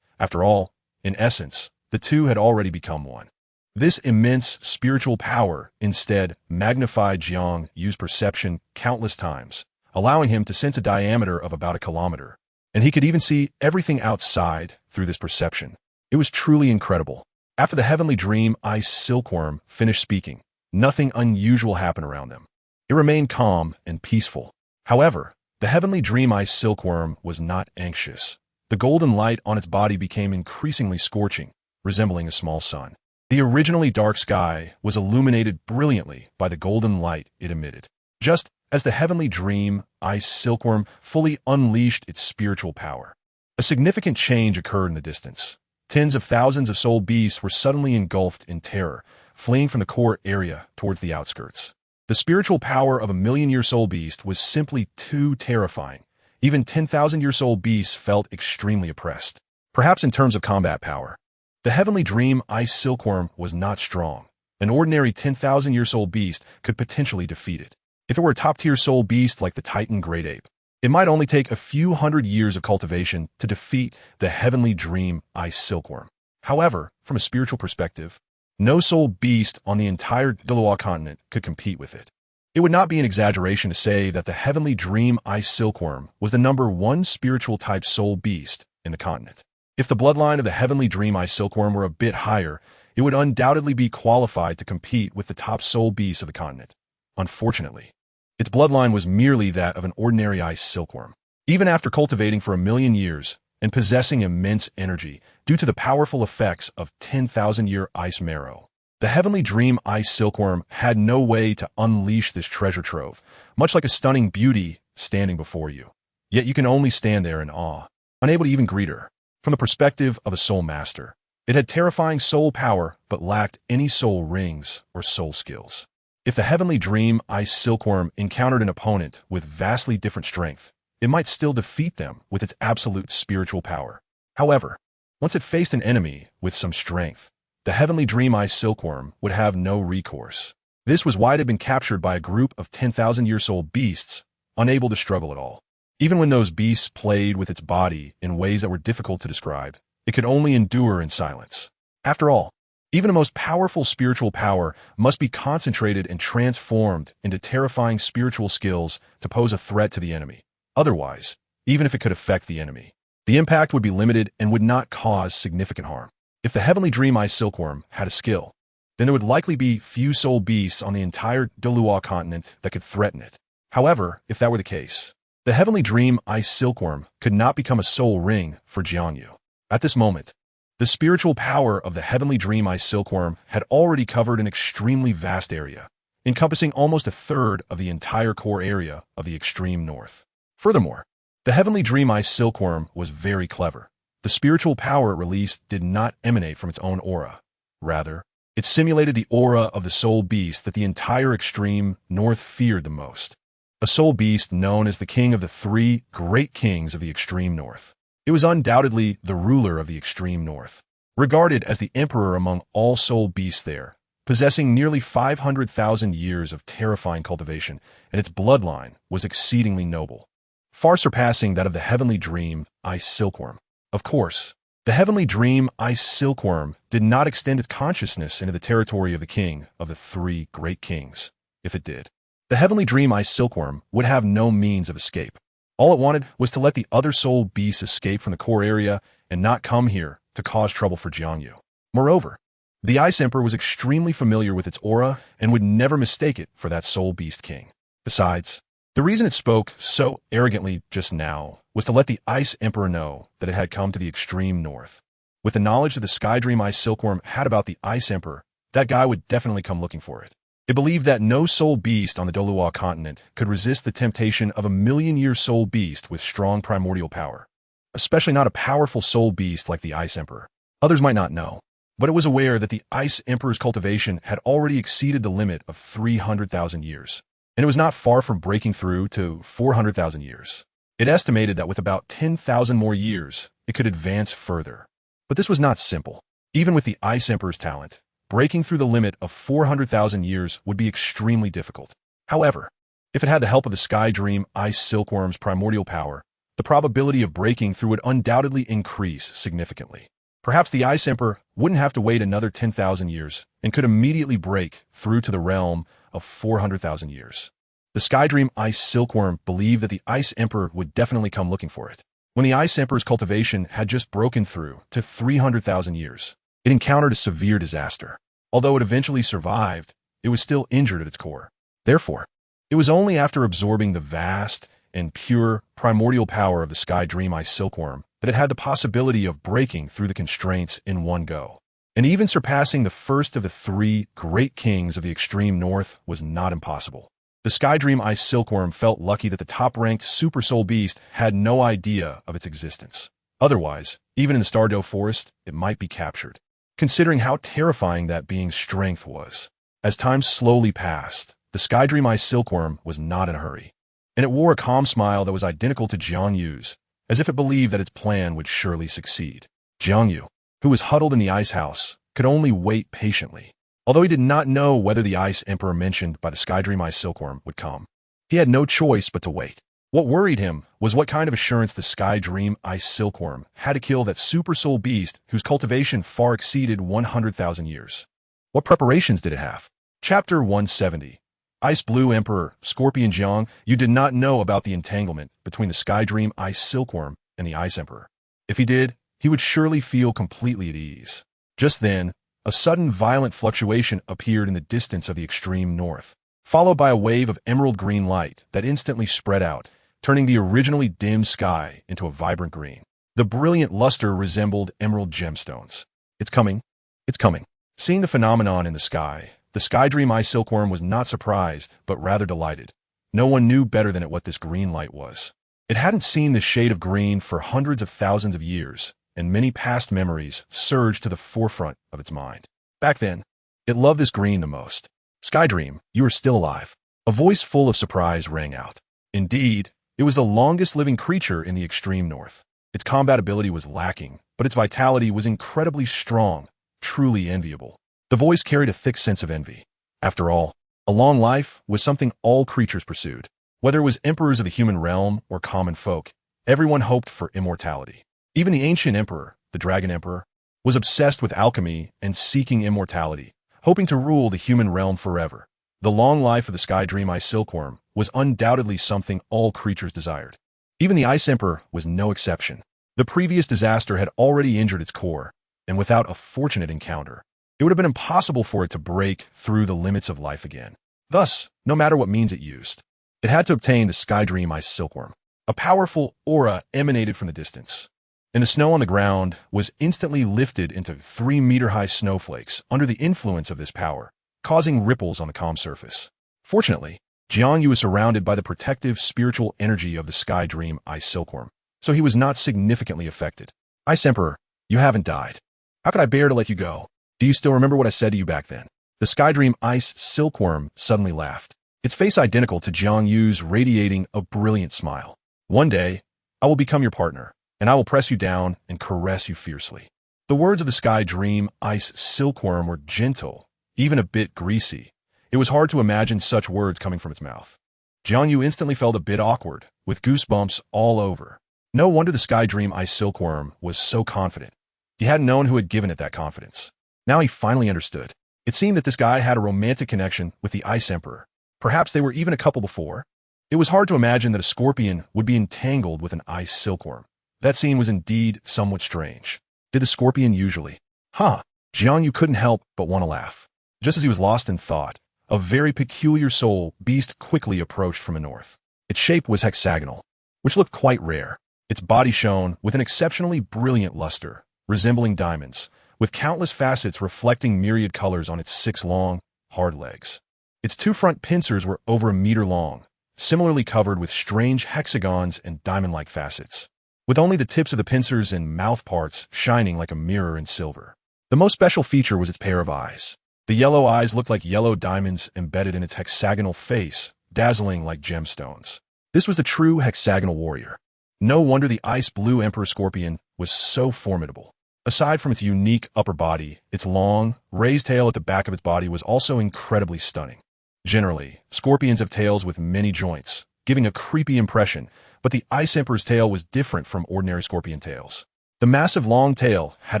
After all, in essence, the two had already become one. This immense spiritual power instead magnified Jiang Yu's perception countless times, allowing him to sense a diameter of about a kilometer. And he could even see everything outside through this perception. It was truly incredible. After the heavenly dream ice silkworm finished speaking, nothing unusual happened around them. It remained calm and peaceful. However, the heavenly dream ice silkworm was not anxious. The golden light on its body became increasingly scorching, resembling a small sun. The originally dark sky was illuminated brilliantly by the golden light it emitted. Just as the heavenly dream ice silkworm fully unleashed its spiritual power, a significant change occurred in the distance. Tens of thousands of soul beasts were suddenly engulfed in terror, fleeing from the core area towards the outskirts. The spiritual power of a million-year soul beast was simply too terrifying. Even 10,000-year soul beasts felt extremely oppressed. Perhaps in terms of combat power, the heavenly dream ice silkworm was not strong. An ordinary 10,000-year soul beast could potentially defeat it. If it were a top-tier soul beast like the Titan Great Ape, it might only take a few hundred years of cultivation to defeat the heavenly dream ice silkworm. However, from a spiritual perspective, no soul beast on the entire Douluo Continent could compete with it. It would not be an exaggeration to say that the heavenly dream ice silkworm was the #1 spiritual type soul beast in the continent. If the bloodline of the heavenly dream ice silkworm were a bit higher, it would undoubtedly be qualified to compete with the top soul beasts of the continent. Unfortunately, its bloodline was merely that of an ordinary ice silkworm. Even after cultivating for 1,000,000 years and possessing immense energy due to the powerful effects of 10,000-year ice marrow, the heavenly dream ice silkworm had no way to unleash this treasure trove, much like a stunning beauty standing before you. Yet you can only stand there in awe, unable to even greet her. From the perspective of a soul master, it had terrifying soul power but lacked any soul rings or soul skills. If the heavenly dream ice silkworm encountered an opponent with vastly different strength, it might still defeat them with its absolute spiritual power. However, once it faced an enemy with some strength, the heavenly dream ice silkworm would have no recourse. This was why it had been captured by a group of 10,000-year soul beasts, unable to struggle at all. Even when those beasts played with its body in ways that were difficult to describe, it could only endure in silence. After all, even the most powerful spiritual power must be concentrated and transformed into terrifying spiritual skills to pose a threat to the enemy. Otherwise, even if it could affect the enemy, the impact would be limited and would not cause significant harm. If the Heavenly Dream Eye Silkworm had a skill, then there would likely be few soul beasts on the entire Douluo Continent that could threaten it. However, if that were the case, the Heavenly Dream Eye Silkworm could not become a soul ring for JiangYu. At this moment, the spiritual power of the Heavenly Dream Eye Silkworm had already covered an extremely vast area, encompassing almost a third of the entire core area of the extreme north. Furthermore, the Heavenly Dream Eye Silkworm was very clever. The spiritual power it released did not emanate from its own aura. Rather, it simulated the aura of the soul beast that the entire extreme north feared the most. A soul beast known as the king of the three great kings of the extreme north. It was undoubtedly the ruler of the extreme north, regarded as the emperor among all soul beasts there, possessing nearly 500,000 years of terrifying cultivation, and its bloodline was exceedingly noble, far surpassing that of the Heavenly Dream Eye Silkworm. Of course, the Heavenly Dream Eye Silkworm did not extend its consciousness into the territory of the king of the three great kings. If it did, the Heavenly Dream Eye Silkworm would have no means of escape. All it wanted was to let the other soul beasts escape from the core area and not come here to cause trouble for JiangYu. Moreover, the Ice Emperor was extremely familiar with its aura and would never mistake it for that soul beast king. Besides, the reason it spoke so arrogantly just now was to let the Ice Emperor know that it had come to the extreme north. With the knowledge that the Sky Dream Eye Silkworm had about the Ice Emperor, that guy would definitely come looking for it. It believed that no soul beast on the Douluo Continent could resist the temptation of a million-year soul beast with strong primordial power, especially not a powerful soul beast like the Ice Emperor. Others might not know, but it was aware that the Ice Emperor's cultivation had already exceeded the limit of 300,000 years, and it was not far from breaking through to 400,000 years. It estimated that with about 10,000 more years, it could advance further. But this was not simple. Even with the Ice Emperor's talent, breaking through the limit of 400,000 years would be extremely difficult. However, if it had the help of the Sky Dream Eye Silkworm's primordial power, the probability of breaking through would undoubtedly increase significantly. Perhaps the Ice Emperor wouldn't have to wait another 10,000 years and could immediately break through to the realm of 400,000 years. The Sky Dream Eye Silkworm believed that the Ice Emperor would definitely come looking for it. When the Ice Emperor's cultivation had just broken through to 300,000 years, it encountered a severe disaster. Although it eventually survived, it was still injured at its core. Therefore, it was only after absorbing the vast and pure primordial power of the Sky Dream Eye Silkworm that it had the possibility of breaking through the constraints in one go. And even surpassing the first of the three great kings of the extreme north was not impossible. The Sky Dream Eye Silkworm felt lucky that the top-ranked Super Soul Beast had no idea of its existence. Otherwise, even in the Stardow Forest, it might be captured, considering how terrifying that being's strength was. As time slowly passed, the Sky Dream Eye Silkworm was not in a hurry, and it wore a calm smile that was identical to JiangYu's, as if it believed that its plan would surely succeed. JiangYu, who was huddled in the ice house, could only wait patiently. Although he did not know whether the Ice Emperor mentioned by the Sky Dream Eye Silkworm would come, he had no choice but to wait. What worried him was what kind of assurance the Sky Dream Eye Silkworm had to kill that super soul beast whose cultivation far exceeded 100,000 years. What preparations did it have? Chapter 170. Ice Blue Emperor, Scorpion Jiang, you did not know about the entanglement between the Sky Dream Eye Silkworm and the Ice Emperor. If he did, he would surely feel completely at ease. Just then, a sudden violent fluctuation appeared in the distance of the extreme north, followed by a wave of emerald green light that instantly spread out, turning the originally dim sky into a vibrant green. The brilliant luster resembled emerald gemstones. It's coming. It's coming. Seeing the phenomenon in the sky, the Sky Dream Eye Silkworm was not surprised, but rather delighted. No one knew better than it what this green light was. It hadn't seen this shade of green for hundreds of thousands of years, and many past memories surged to the forefront of its mind. Back then, it loved this green the most. Sky Dream, you are still alive. A voice full of surprise rang out. Indeed, it was the longest living creature in the extreme north. Its combat ability was lacking, but its vitality was incredibly strong, truly enviable. The voice carried a thick sense of envy. After all, a long life was something all creatures pursued. Whether it was emperors of the human realm or common folk, everyone hoped for immortality. Even the ancient emperor, the Dragon Emperor, was obsessed with alchemy and seeking immortality, hoping to rule the human realm forever. The long life of the Sky Dream Eye Silkworm was undoubtedly something all creatures desired. Even the Ice Emperor was no exception. The previous disaster had already injured its core, and without a fortunate encounter, it would have been impossible for it to break through the limits of life again. Thus, no matter what means it used, it had to obtain the Sky Dream Ice Silkworm. A powerful aura emanated from the distance, and the snow on the ground was instantly lifted into 3-meter-high snowflakes under the influence of this power, causing ripples on the calm surface. Fortunately, Jiang Yu was surrounded by the protective spiritual energy of the Sky Dream Ice Silkworm, so he was not significantly affected. Ice Emperor, you haven't died. How could I bear to let you go? Do you still remember what I said to you back then? The Sky Dream Ice Silkworm suddenly laughed, its face identical to Jiang Yu's, radiating a brilliant smile. One day, I will become your partner, and I will press you down and caress you fiercely. The words of the Sky Dream Ice Silkworm were gentle, even a bit greasy. It was hard to imagine such words coming from its mouth. Jiang Yu instantly felt a bit awkward, with goosebumps all over. No wonder the Sky Dream Ice Silkworm was so confident. He hadn't known who had given it that confidence. Now he finally understood. It seemed that this guy had a romantic connection with the Ice Emperor. Perhaps they were even a couple before. It was hard to imagine that a scorpion would be entangled with an ice silkworm. That scene was indeed somewhat strange. Did the scorpion usually? Jiang Yu couldn't help but want to laugh. Just as he was lost in thought, a very peculiar soul beast quickly approached from the north. Its shape was hexagonal, which looked quite rare. Its body shone with an exceptionally brilliant luster, resembling diamonds, with countless facets reflecting myriad colors on its 6 long, hard legs. Its 2 front pincers were over 1 meter long, similarly covered with strange hexagons and diamond-like facets, with only the tips of the pincers and mouth parts shining like a mirror in silver. The most special feature was its pair of eyes. The yellow eyes looked like yellow diamonds embedded in its hexagonal face, dazzling like gemstones. This was the true hexagonal warrior. No wonder the Ice Blue Emperor Scorpion was so formidable. Aside from its unique upper body, its long, raised tail at the back of its body was also incredibly stunning. Generally, scorpions have tails with many joints, giving a creepy impression, but the Ice Emperor's tail was different from ordinary scorpion tails. The massive long tail had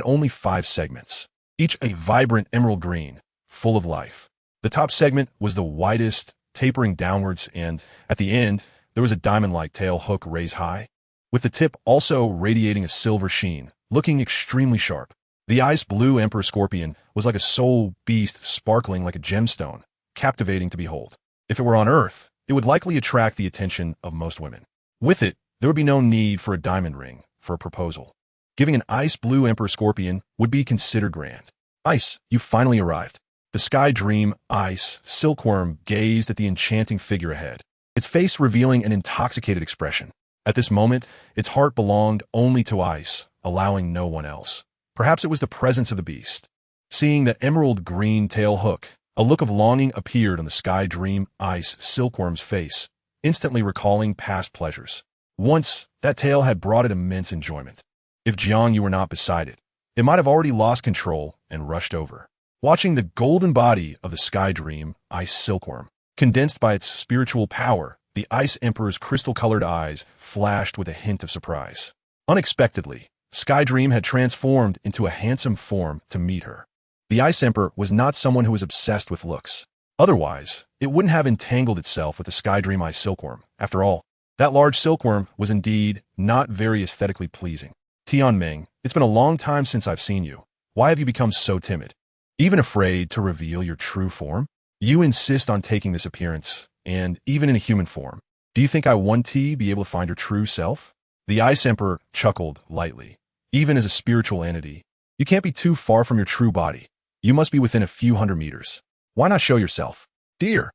only 5 segments, each a vibrant emerald green, full of life. The top segment was the widest, tapering downwards, and at the end, there was a diamond-like tail hook raised high, with the tip also radiating a silver sheen, looking extremely sharp. The Ice Blue Emperor Scorpion was like a soul beast sparkling like a gemstone, captivating to behold. If it were on Earth, it would likely attract the attention of most women. With it, there would be no need for a diamond ring for a proposal. Giving an Ice Blue Emperor Scorpion would be considered grand. Ice, you finally arrived. The Sky Dream Ice Silkworm gazed at the enchanting figure ahead, its face revealing an intoxicated expression. At this moment, its heart belonged only to Ice, allowing no one else. Perhaps it was the presence of the beast. Seeing the emerald green tail hook, a look of longing appeared on the Sky Dream Ice Silkworm's face, instantly recalling past pleasures. Once, that tail had brought it immense enjoyment. If Jiang Yu were not beside it, it might have already lost control and rushed over. Watching the golden body of the Sky Dream Ice Silkworm, condensed by its spiritual power, the Ice Emperor's crystal-colored eyes flashed with a hint of surprise. Unexpectedly, Sky Dream had transformed into a handsome form to meet her. The Ice Emperor was not someone who was obsessed with looks. Otherwise, it wouldn't have entangled itself with the Sky Dream Ice Silkworm. After all, that large silkworm was indeed not very aesthetically pleasing. Tianming, it's been a long time since I've seen you. Why have you become so timid? Even afraid to reveal your true form? You insist on taking this appearance, and even in a human form. Do you think I want to be able to find your true self? The Ice Emperor chuckled lightly. Even as a spiritual entity, you can't be too far from your true body. You must be within a few hundred meters. Why not show yourself? Dear.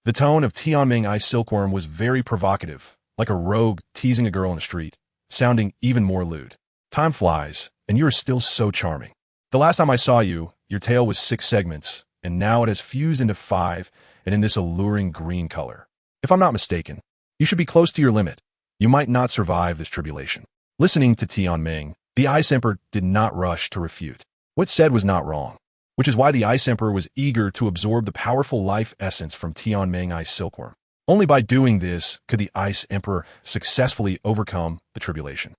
The tone of Tianming Ice Silkworm was very provocative, like a rogue teasing a girl in the street, sounding even more lewd. Time flies, and you are still so charming. The last time I saw you, your tail was 6 segments, and now it has fused into 5, and in this alluring green color. If I'm not mistaken, you should be close to your limit. You might not survive this tribulation. Listening to Tianming, the Ice Emperor did not rush to refute. What said was not wrong, which is why the Ice Emperor was eager to absorb the powerful life essence from Tianming Ice Silkworm. Only by doing this could the Ice Emperor successfully overcome the tribulation.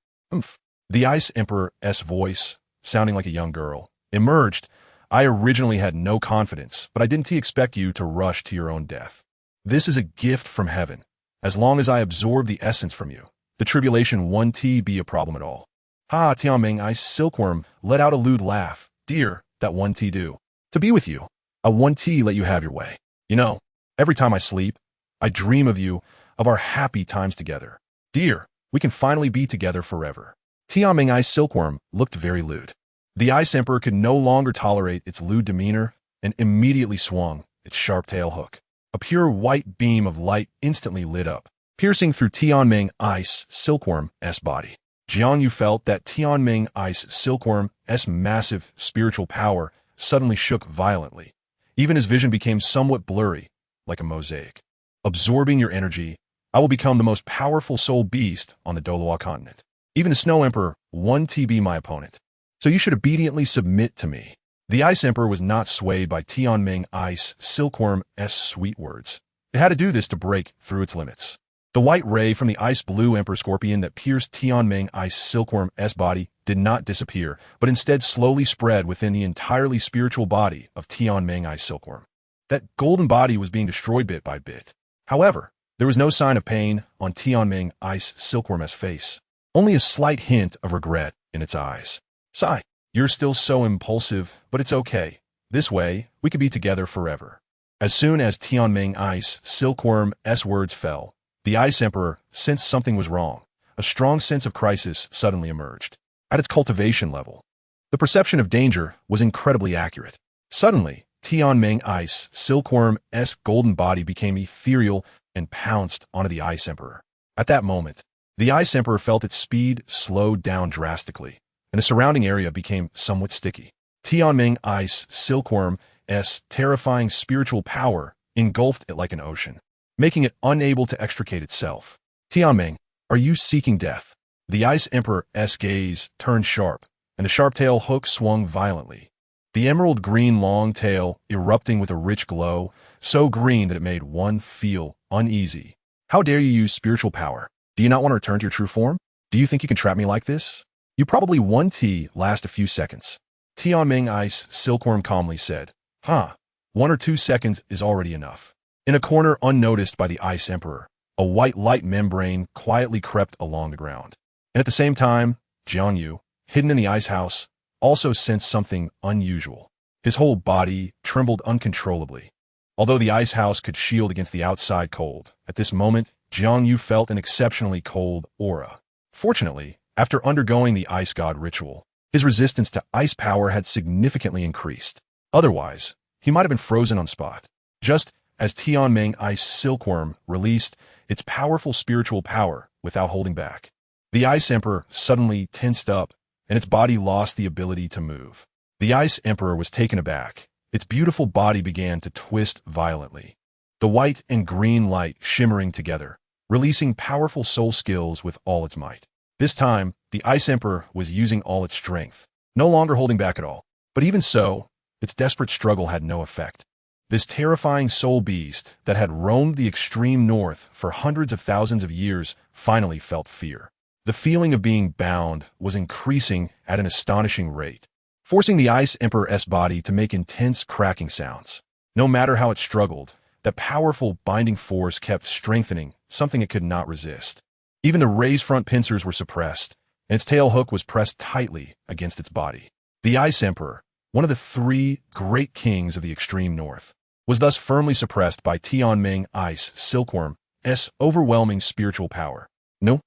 The Ice Emperor's voice, sounding like a young girl, emerged. I originally had no confidence, but I didn't expect you to rush to your own death. This is a gift from heaven. As long as I absorb the essence from you, the tribulation 1T be a problem at all? Ha, Tianming Ice Silkworm let out a lewd laugh. Dear, that 1T do. To be with you. A 1T let you have your way. You know, every time I sleep, I dream of you, of our happy times together. Dear, we can finally be together forever. Tianming Ice Silkworm looked very lewd. The Ice Emperor could no longer tolerate its lewd demeanor and immediately swung its sharp tail hook. A pure white beam of light instantly lit up, piercing through Tianming Ice Silkworm's body. Jiang Yu felt that Tianming Ice Silkworm's massive spiritual power suddenly shook violently. Even his vision became somewhat blurry, like a mosaic. Absorbing your energy, I will become the most powerful soul beast on the Douluo Continent. Even the Snow Emperor 1T be my opponent. So you should obediently submit to me. The Ice Emperor was not swayed by Tianming Ice Silkworm's sweet words. It had to do this to break through its limits. The white ray from the Ice Blue Emperor Scorpion that pierced Tianming Ice Silkworm's body did not disappear, but instead slowly spread within the entirely spiritual body of Tianming Ice Silkworm. That golden body was being destroyed bit by bit. However, there was no sign of pain on Tianming Ice Silkworm's face, only a slight hint of regret in its eyes. Sigh. You're still so impulsive, but it's okay. This way, we could be together forever. As soon as Tianming Ice Silkworm's words fell, the Ice Emperor sensed something was wrong. A strong sense of crisis suddenly emerged. At its cultivation level, the perception of danger was incredibly accurate. Suddenly, Tianming Ice Silkworm's golden body became ethereal and pounced onto the Ice Emperor. At that moment, the Ice Emperor felt its speed slowed down drastically, and the surrounding area became somewhat sticky. Tianming Ice Silkworm's terrifying spiritual power engulfed it like an ocean, making it unable to extricate itself. Tianming, are you seeking death? The Ice Emperor's gaze turned sharp, and the sharp tail hook swung violently. The emerald green long tail erupting with a rich glow, so green that it made one feel uneasy. How dare you use spiritual power? Do you not want to return to your true form? Do you think you can trap me like this? You probably 1T last a few seconds. Tianming Ice Silkworm calmly said. 1 or 2 seconds is already enough. In a corner unnoticed by the Ice Emperor, a white light membrane quietly crept along the ground. And at the same time, Jiang Yu, hidden in the ice house, also sensed something unusual. His whole body trembled uncontrollably. Although the ice house could shield against the outside cold, at this moment, Jiang Yu felt an exceptionally cold aura. Fortunately, after undergoing the ice god ritual, his resistance to ice power had significantly increased. Otherwise, he might have been frozen on spot. Just as Tianming Ice Silkworm released its powerful spiritual power without holding back, the Ice Emperor suddenly tensed up, and its body lost the ability to move. The Ice Emperor was taken aback. Its beautiful body began to twist violently, the white and green light shimmering together, releasing powerful soul skills with all its might. This time, the Ice Emperor was using all its strength, no longer holding back at all. But even so, its desperate struggle had no effect. This terrifying soul beast that had roamed the extreme north for hundreds of thousands of years finally felt fear. The feeling of being bound was increasing at an astonishing rate, forcing the Ice Emperor's body to make intense cracking sounds. No matter how it struggled, that powerful binding force kept strengthening something it could not resist. Even the raised front pincers were suppressed, and its tail hook was pressed tightly against its body. The Ice Emperor, one of the 3 great kings of the extreme north, was thus firmly suppressed by Tianming Ice Silkworm's overwhelming spiritual power. No.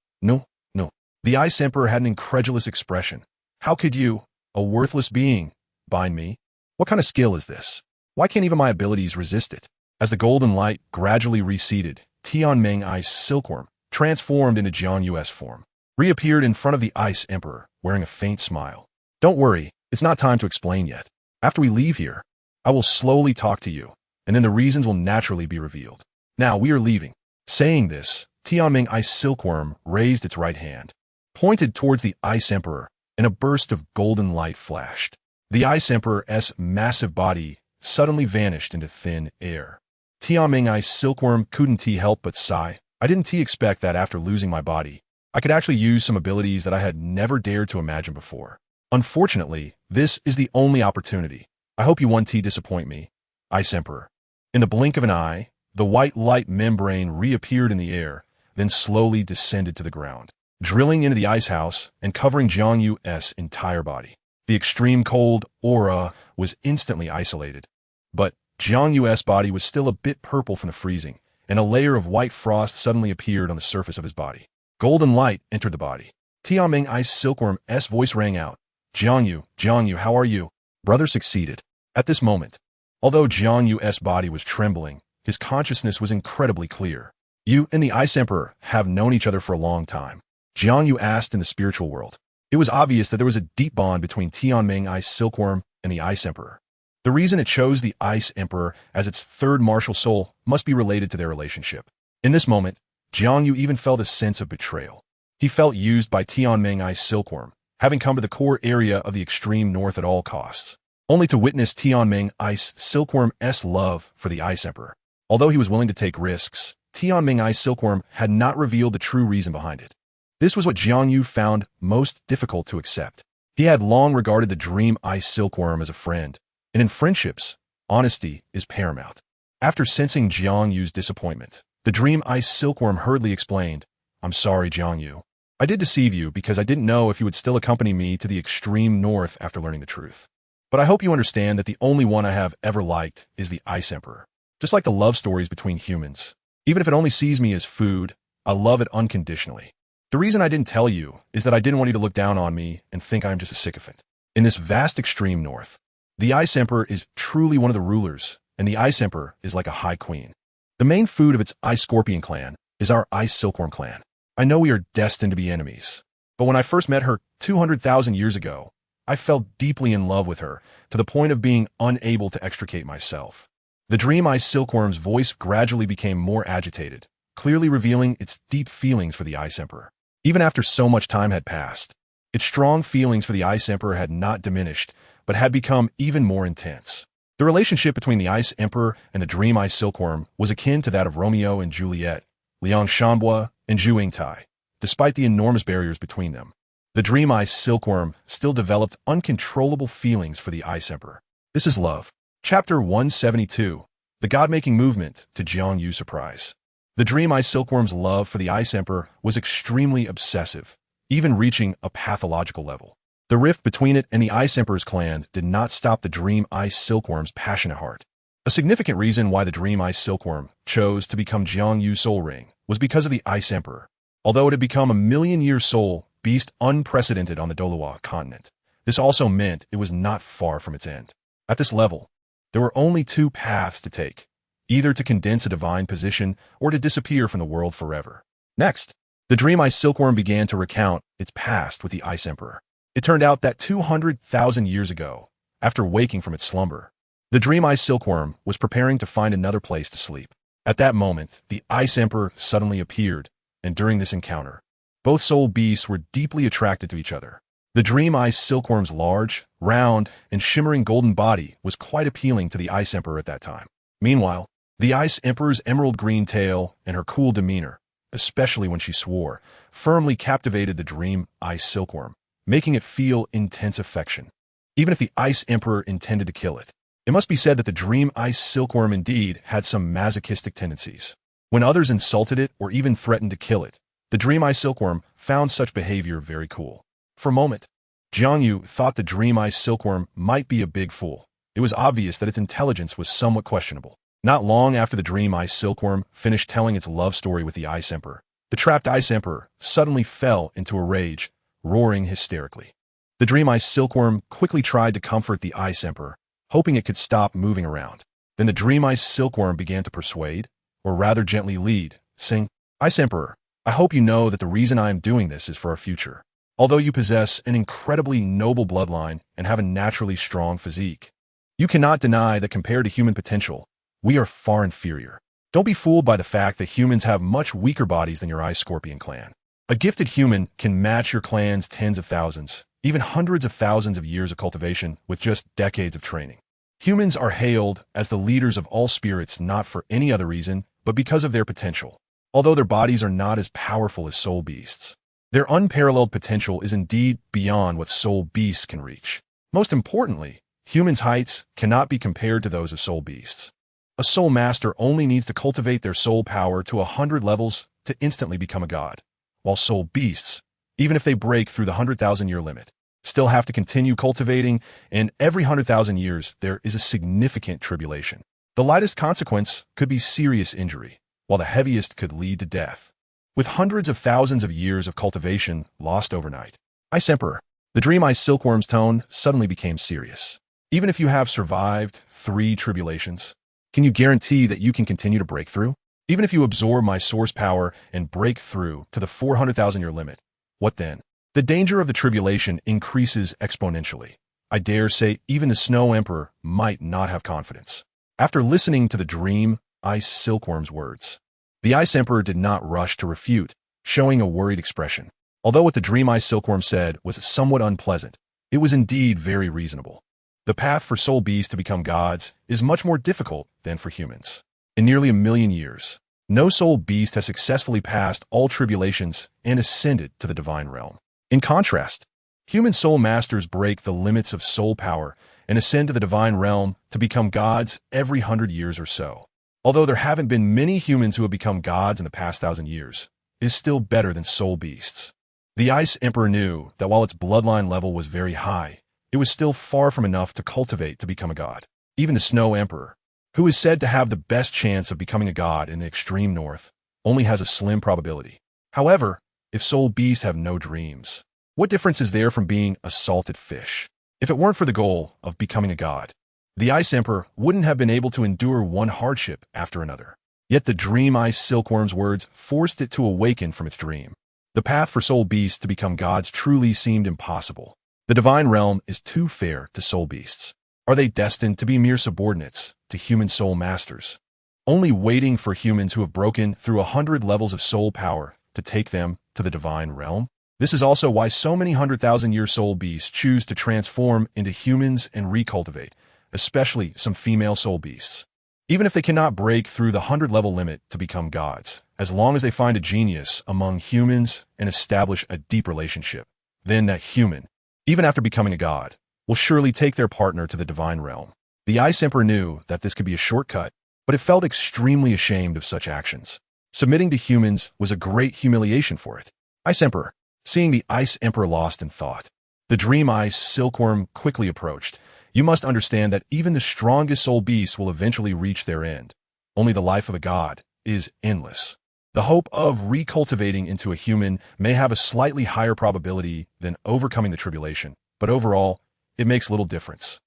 The Ice Emperor had an incredulous expression. How could you, a worthless being, bind me? What kind of skill is this? Why can't even my abilities resist it? As the golden light gradually receded, Tianming Ice Silkworm, transformed into Jiang Yu's form, reappeared in front of the Ice Emperor, wearing a faint smile. Don't worry, it's not time to explain yet. After we leave here, I will slowly talk to you, and then the reasons will naturally be revealed. Now we are leaving. Saying this, Tianming Ice Silkworm raised its right hand, pointed towards the Ice Emperor, and a burst of golden light flashed. The Ice Emperor's massive body suddenly vanished into thin air. Tianming Ice Silkworm couldn't help but sigh. I didn't expect that after losing my body, I could actually use some abilities that I had never dared to imagine before. Unfortunately, this is the only opportunity. I hope you 1T disappoint me, Ice Emperor. In the blink of an eye, the white light membrane reappeared in the air, then slowly descended to the ground. drilling into the ice house and covering Jiang Yu's entire body. The extreme cold aura was instantly isolated. But Jiang Yu's body was still a bit purple from the freezing, and a layer of white frost suddenly appeared on the surface of his body. Golden light entered the body. Tianming Ice Silkworm's voice rang out. Jiang Yu, how are you? Brother succeeded. At this moment, although Jiang Yu's body was trembling, his consciousness was incredibly clear. You and the Ice Emperor have known each other for a long time. Jiang Yu asked in the spiritual world. It was obvious that there was a deep bond between Tianming Ice Silkworm and the Ice Emperor. The reason it chose the Ice Emperor as its third martial soul must be related to their relationship. In this moment, Jiang Yu even felt a sense of betrayal. He felt used by Tianming Ice Silkworm, having come to the core area of the extreme north at all costs, only to witness Tianming Ice Silkworm's love for the Ice Emperor. Although he was willing to take risks, Tianming Ice Silkworm had not revealed the true reason behind it. This was what Jiang Yu found most difficult to accept. He had long regarded the Dream Ice Silkworm as a friend, and in friendships, honesty is paramount. After sensing Jiang Yu's disappointment, the Dream Ice Silkworm hurriedly explained, I'm sorry, Jiang Yu. I did deceive you because I didn't know if you would still accompany me to the extreme north after learning the truth. But I hope you understand that the only one I have ever liked is the Ice Emperor. Just like the love stories between humans. Even if it only sees me as food, I love it unconditionally. The reason I didn't tell you is that I didn't want you to look down on me and think I'm just a sycophant. In this vast extreme north, the Ice Emperor is truly one of the rulers, and the Ice Emperor is like a high queen. The main food of its Ice Scorpion clan is our Ice Silkworm clan. I know we are destined to be enemies, but when I first met her 200,000 years ago, I fell deeply in love with her to the point of being unable to extricate myself. The Dream Ice Silkworm's voice gradually became more agitated, clearly revealing its deep feelings for the Ice Emperor. Even after so much time had passed, its strong feelings for the Ice Emperor had not diminished, but had become even more intense. The relationship between the Ice Emperor and the Dream Ice Silkworm was akin to that of Romeo and Juliet, Liang Shanbua, and Zhu Yingtai. Despite the enormous barriers between them, the Dream Ice Silkworm still developed uncontrollable feelings for the Ice Emperor. This is love. Chapter 172. The God-making movement to Jiang Yu's surprise. The Dream Ice Silkworm's love for the Ice Emperor was extremely obsessive, even reaching a pathological level. The rift between it and the Ice Emperor's clan did not stop the Dream Ice Silkworm's passionate heart. A significant reason why the Dream Ice Silkworm chose to become Jiang Yu's soul ring was because of the Ice Emperor. Although it had become a million-year soul beast unprecedented on the Douluo Continent, this also meant it was not far from its end. At this level, there were only two paths to take, either to condense a divine position or to disappear from the world forever. Next, the Dream Ice Silkworm began to recount its past with the Ice Emperor. It turned out that 200,000 years ago, after waking from its slumber, the Dream Ice Silkworm was preparing to find another place to sleep. At that moment, the Ice Emperor suddenly appeared, and during this encounter, both soul beasts were deeply attracted to each other. The Dream Ice Silkworm's large, round, and shimmering golden body was quite appealing to the Ice Emperor at that time. Meanwhile, the Ice Emperor's emerald green tail and her cool demeanor, especially when she swore, firmly captivated the Dream Ice Silkworm, making it feel intense affection. Even if the Ice Emperor intended to kill it, it must be said that the Dream Ice Silkworm indeed had some masochistic tendencies. When others insulted it or even threatened to kill it, the Dream Ice Silkworm found such behavior very cool. For a moment, Jiang Yu thought the Dream Ice Silkworm might be a big fool. It was obvious that its intelligence was somewhat questionable. Not long after the Dream Ice Silkworm finished telling its love story with the Ice Emperor, the trapped Ice Emperor suddenly fell into a rage, roaring hysterically. The Dream Ice Silkworm quickly tried to comfort the Ice Emperor, hoping it could stop moving around. Then the Dream Ice Silkworm began to persuade, or rather gently lead, saying, Ice Emperor, I hope you know that the reason I am doing this is for our future. Although you possess an incredibly noble bloodline and have a naturally strong physique, you cannot deny that compared to human potential, we are far inferior. Don't be fooled by the fact that humans have much weaker bodies than your Ice Scorpion clan. A gifted human can match your clan's tens of thousands, even hundreds of thousands of years of cultivation with just decades of training. Humans are hailed as the leaders of all spirits not for any other reason, but because of their potential. Although their bodies are not as powerful as soul beasts, their unparalleled potential is indeed beyond what soul beasts can reach. Most importantly, humans' heights cannot be compared to those of soul beasts. A soul master only needs to cultivate their soul power to 100 levels to instantly become a god, while soul beasts even if they break through the 100,000-year limit. Still have to continue cultivating, and every 100,000 years there is a significant tribulation. The lightest consequence could be serious injury, while the heaviest could lead to death. With hundreds of thousands of years of cultivation lost overnight. Ice Emperor. The Dream Ice Silkworm's tone suddenly became serious. Even if you have survived 3 tribulations, can you guarantee that you can continue to break through? Even if you absorb my source power and break through to the 400,000-year limit, what then? The danger of the tribulation increases exponentially. I dare say even the Snow Emperor might not have confidence. After listening to the Dream Ice Silkworm's words, the Ice Emperor did not rush to refute, showing a worried expression. Although what the Dream Ice Silkworm said was somewhat unpleasant, it was indeed very reasonable. The path for soul beasts to become gods is much more difficult than for humans. In nearly 1,000,000 years, no soul beast has successfully passed all tribulations and ascended to the divine realm. In contrast, human soul masters break the limits of soul power and ascend to the divine realm to become gods every 100 years or so. Although there haven't been many humans who have become gods in the past 1,000 years, it is still better than soul beasts. The Ice Emperor knew that while its bloodline level was very high, it was still far from enough to cultivate to become a god. Even the Snow Emperor, who is said to have the best chance of becoming a god in the extreme north, only has a slim probability. However, if soul beasts have no dreams, what difference is there from being a salted fish? If it weren't for the goal of becoming a god, the Ice Emperor wouldn't have been able to endure one hardship after another. Yet the Dream Ice Silkworm's words forced it to awaken from its dream. The path for soul beasts to become gods truly seemed impossible. The divine realm is too fair to soul beasts. Are they destined to be mere subordinates to human soul masters, only waiting for humans who have broken through 100 levels of soul power to take them to the divine realm? This is also why so many 100,000-year soul beasts choose to transform into humans and recultivate, especially some female soul beasts. Even if they cannot break through the 100-level limit to become gods, as long as they find a genius among humans and establish a deep relationship, then that human, even after becoming a god, will surely take their partner to the divine realm. The Ice Emperor knew that this could be a shortcut, but it felt extremely ashamed of such actions. Submitting to humans was a great humiliation for it. Ice Emperor. Seeing the Ice Emperor lost in thought, the Dream Ice Silkworm quickly approached. You must understand that even the strongest soul beasts will eventually reach their end. Only the life of a god is endless. The hope of recultivating into a human may have a slightly higher probability than overcoming the tribulation, but overall, it makes little difference.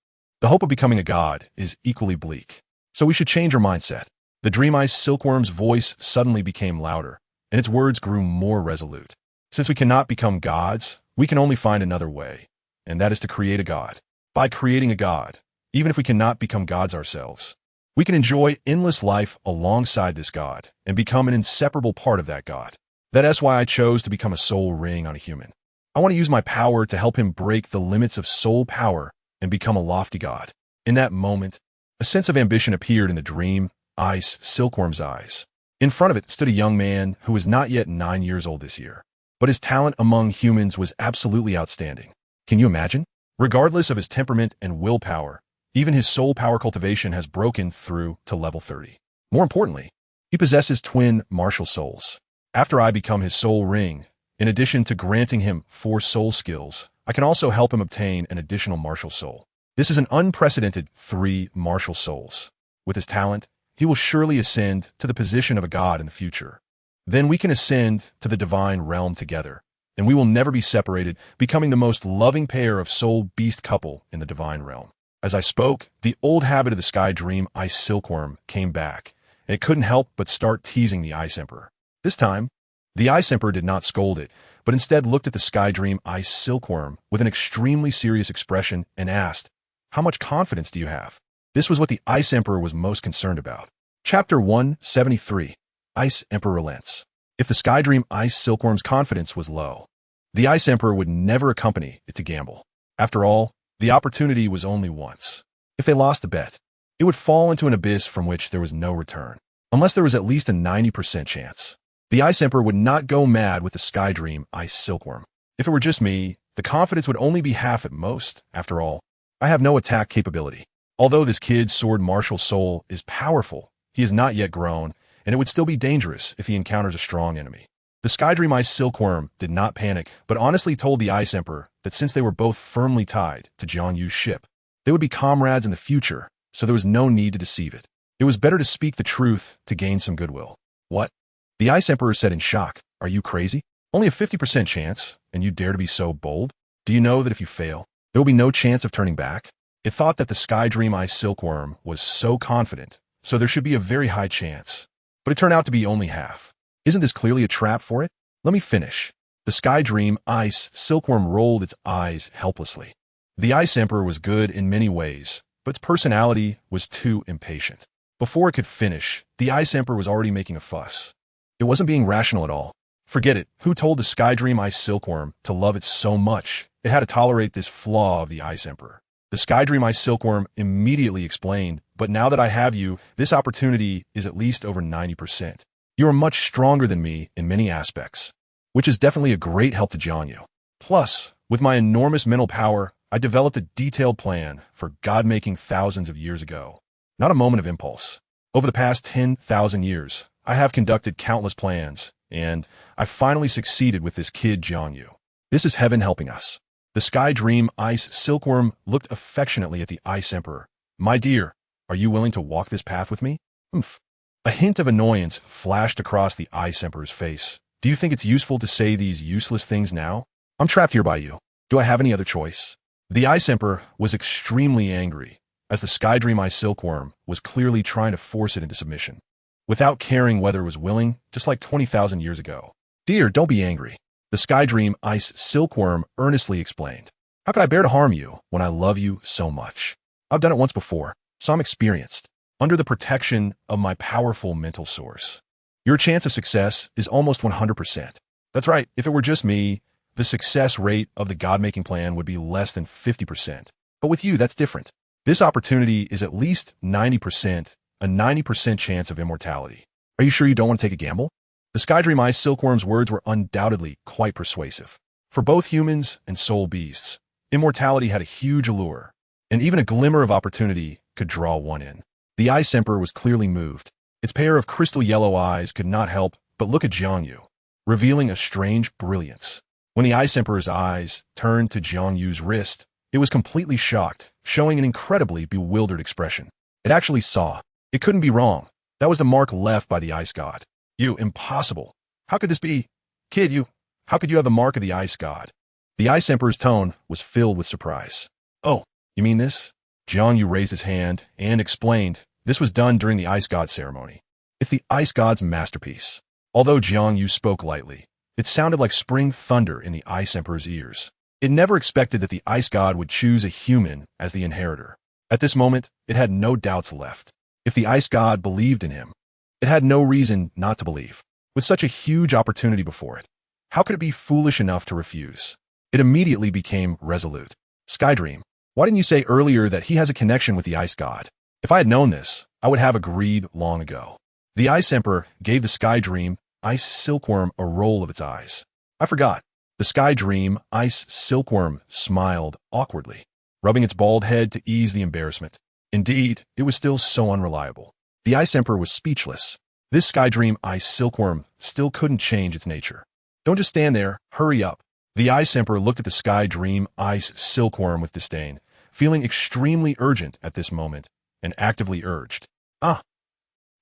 The hope of becoming a god is equally bleak. So we should change our mindset. The Dream Ice Silkworm's voice suddenly became louder, and its words grew more resolute. Since we cannot become gods, we can only find another way, and that is to create a god. By creating a god, even if we cannot become gods ourselves, we can enjoy endless life alongside this god and become an inseparable part of that god. That is why I chose to become a soul ring on a human. I want to use my power to help him break the limits of soul power and become a lofty god. In that moment, a sense of ambition appeared in the Dream Ice Silkworm's eyes. In front of it stood a young man who was not yet 9 years old this year, but his talent among humans was absolutely outstanding. Can you imagine? Regardless of his temperament and willpower, even his soul power cultivation has broken through to level 30. More importantly, he possesses twin martial souls. After I become his soul ring, in addition to granting him 4 soul skills, I can also help him obtain an additional martial soul. This is an unprecedented 3 martial souls. With his talent, he will surely ascend to the position of a god in the future. Then we can ascend to the divine realm together, and we will never be separated, becoming the most loving pair of soul beast couple in the divine realm. As I spoke, the old habit of the Sky Dream Ice Silkworm came back, and it couldn't help but start teasing the Ice Emperor. This time, the Ice Emperor did not scold it, but instead looked at the Sky Dream Ice Silkworm with an extremely serious expression and asked, "How much confidence do you have?" This was what the Ice Emperor was most concerned about. Chapter 173. Ice Emperor Relents. If the Sky Dream Ice Silkworm's confidence was low, the Ice Emperor would never accompany it to gamble. After all, the opportunity was only once. If they lost the bet, it would fall into an abyss from which there was no return, unless there was at least a 90% chance. The Ice Emperor would not go mad with the Sky Dream Ice Silkworm. If it were just me, the confidence would only be half at most. After all, I have no attack capability. Although this kid's sword martial soul is powerful, he is not yet grown, and it would still be dangerous if he encounters a strong enemy. The Sky Dream Ice Silkworm did not panic, but honestly told the Ice Emperor that since they were both firmly tied to Jiang Yu's ship, they would be comrades in the future, so there was no need to deceive it. It was better to speak the truth to gain some goodwill. What? The Ice Emperor said in shock. Are you crazy? Only a 50% chance, and you dare to be so bold? Do you know that if you fail, there will be no chance of turning back? It thought that the Sky Dream Ice Silkworm was so confident, so there should be a very high chance. But it turned out to be only half. Isn't this clearly a trap for it? Let me finish. The Sky Dream Ice Silkworm rolled its eyes helplessly. The Ice Emperor was good in many ways, but its personality was too impatient. Before it could finish, the Ice Emperor was already making a fuss. It wasn't being rational at all. Forget it. Who told the Sky Dream Ice Silkworm to love it so much it had to tolerate this flaw of the Ice Emperor? The Sky Dream Ice Silkworm immediately explained, but now that I have you, this opportunity is at least over 90%. You are much stronger than me in many aspects, which is definitely a great help to JiangYu. Plus, with my enormous mental power, I developed a detailed plan for God-making thousands of years ago. Not a moment of impulse. Over the past 10,000 years, I have conducted countless plans, and I finally succeeded with this kid JiangYu. This is heaven helping us. The Sky Dream Ice Silkworm looked affectionately at the Ice Emperor. My dear, are you willing to walk this path with me? Oomph. A hint of annoyance flashed across the Ice Emperor's face. Do you think it's useful to say these useless things now? I'm trapped here by you. Do I have any other choice? The Ice Emperor was extremely angry, as the Sky Dream Ice Silkworm was clearly trying to force it into submission, without caring whether it was willing, just like 20,000 years ago. Dear, don't be angry. The Sky Dream Ice Silkworm earnestly explained. How could I bear to harm you when I love you so much? I've done it once before, so I'm experienced. Under the protection of my powerful mental source, your chance of success is almost 100%. That's right, if it were just me, the success rate of the God-making plan would be less than 50%. But with you, that's different. This opportunity is at least 90%, a 90% chance of immortality. Are you sure you don't want to take a gamble? The Sky Dream Ice Silkworm's words were undoubtedly quite persuasive. For both humans and soul beasts, immortality had a huge allure, and even a glimmer of opportunity could draw one in. The Ice Emperor was clearly moved. Its pair of crystal yellow eyes could not help but look at JiangYu, revealing a strange brilliance. When the Ice Emperor's eyes turned to JiangYu's wrist, it was completely shocked, showing an incredibly bewildered expression. It actually saw. It couldn't be wrong. That was the mark left by the Ice God. You, impossible. How could this be? Kid, how could you have the mark of the Ice God? The Ice Emperor's tone was filled with surprise. Oh, you mean this? JiangYu raised his hand and explained. This was done during the Ice God ceremony. It's the Ice God's masterpiece. Although JiangYu spoke lightly, it sounded like spring thunder in the Ice Emperor's ears. It never expected that the Ice God would choose a human as the inheritor. At this moment, it had no doubts left. If the Ice God believed in him, it had no reason not to believe. With such a huge opportunity before it, how could it be foolish enough to refuse? It immediately became resolute. Sky Dream, why didn't you say earlier that he has a connection with the Ice God? If I had known this, I would have agreed long ago. The Ice Emperor gave the Sky Dream Ice Silkworm a roll of its eyes. I forgot. The Sky Dream Ice Silkworm smiled awkwardly, rubbing its bald head to ease the embarrassment. Indeed, it was still so unreliable. The Ice Emperor was speechless. This Sky Dream Ice Silkworm still couldn't change its nature. Don't just stand there, hurry up. The Ice Emperor looked at the Sky Dream Ice Silkworm with disdain, feeling extremely urgent at this moment, and actively urged.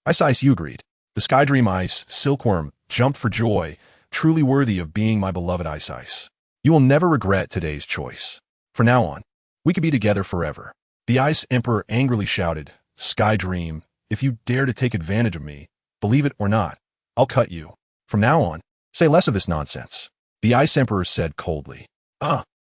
Ice, you agreed. The Sky Dream Ice Silkworm jumped for joy, truly worthy of being my beloved Ice. You will never regret today's choice. From now on, we could be together forever. The Ice Emperor angrily shouted, Sky Dream, if you dare to take advantage of me, believe it or not, I'll cut you. From now on, say less of this nonsense. The Ice Emperor said coldly.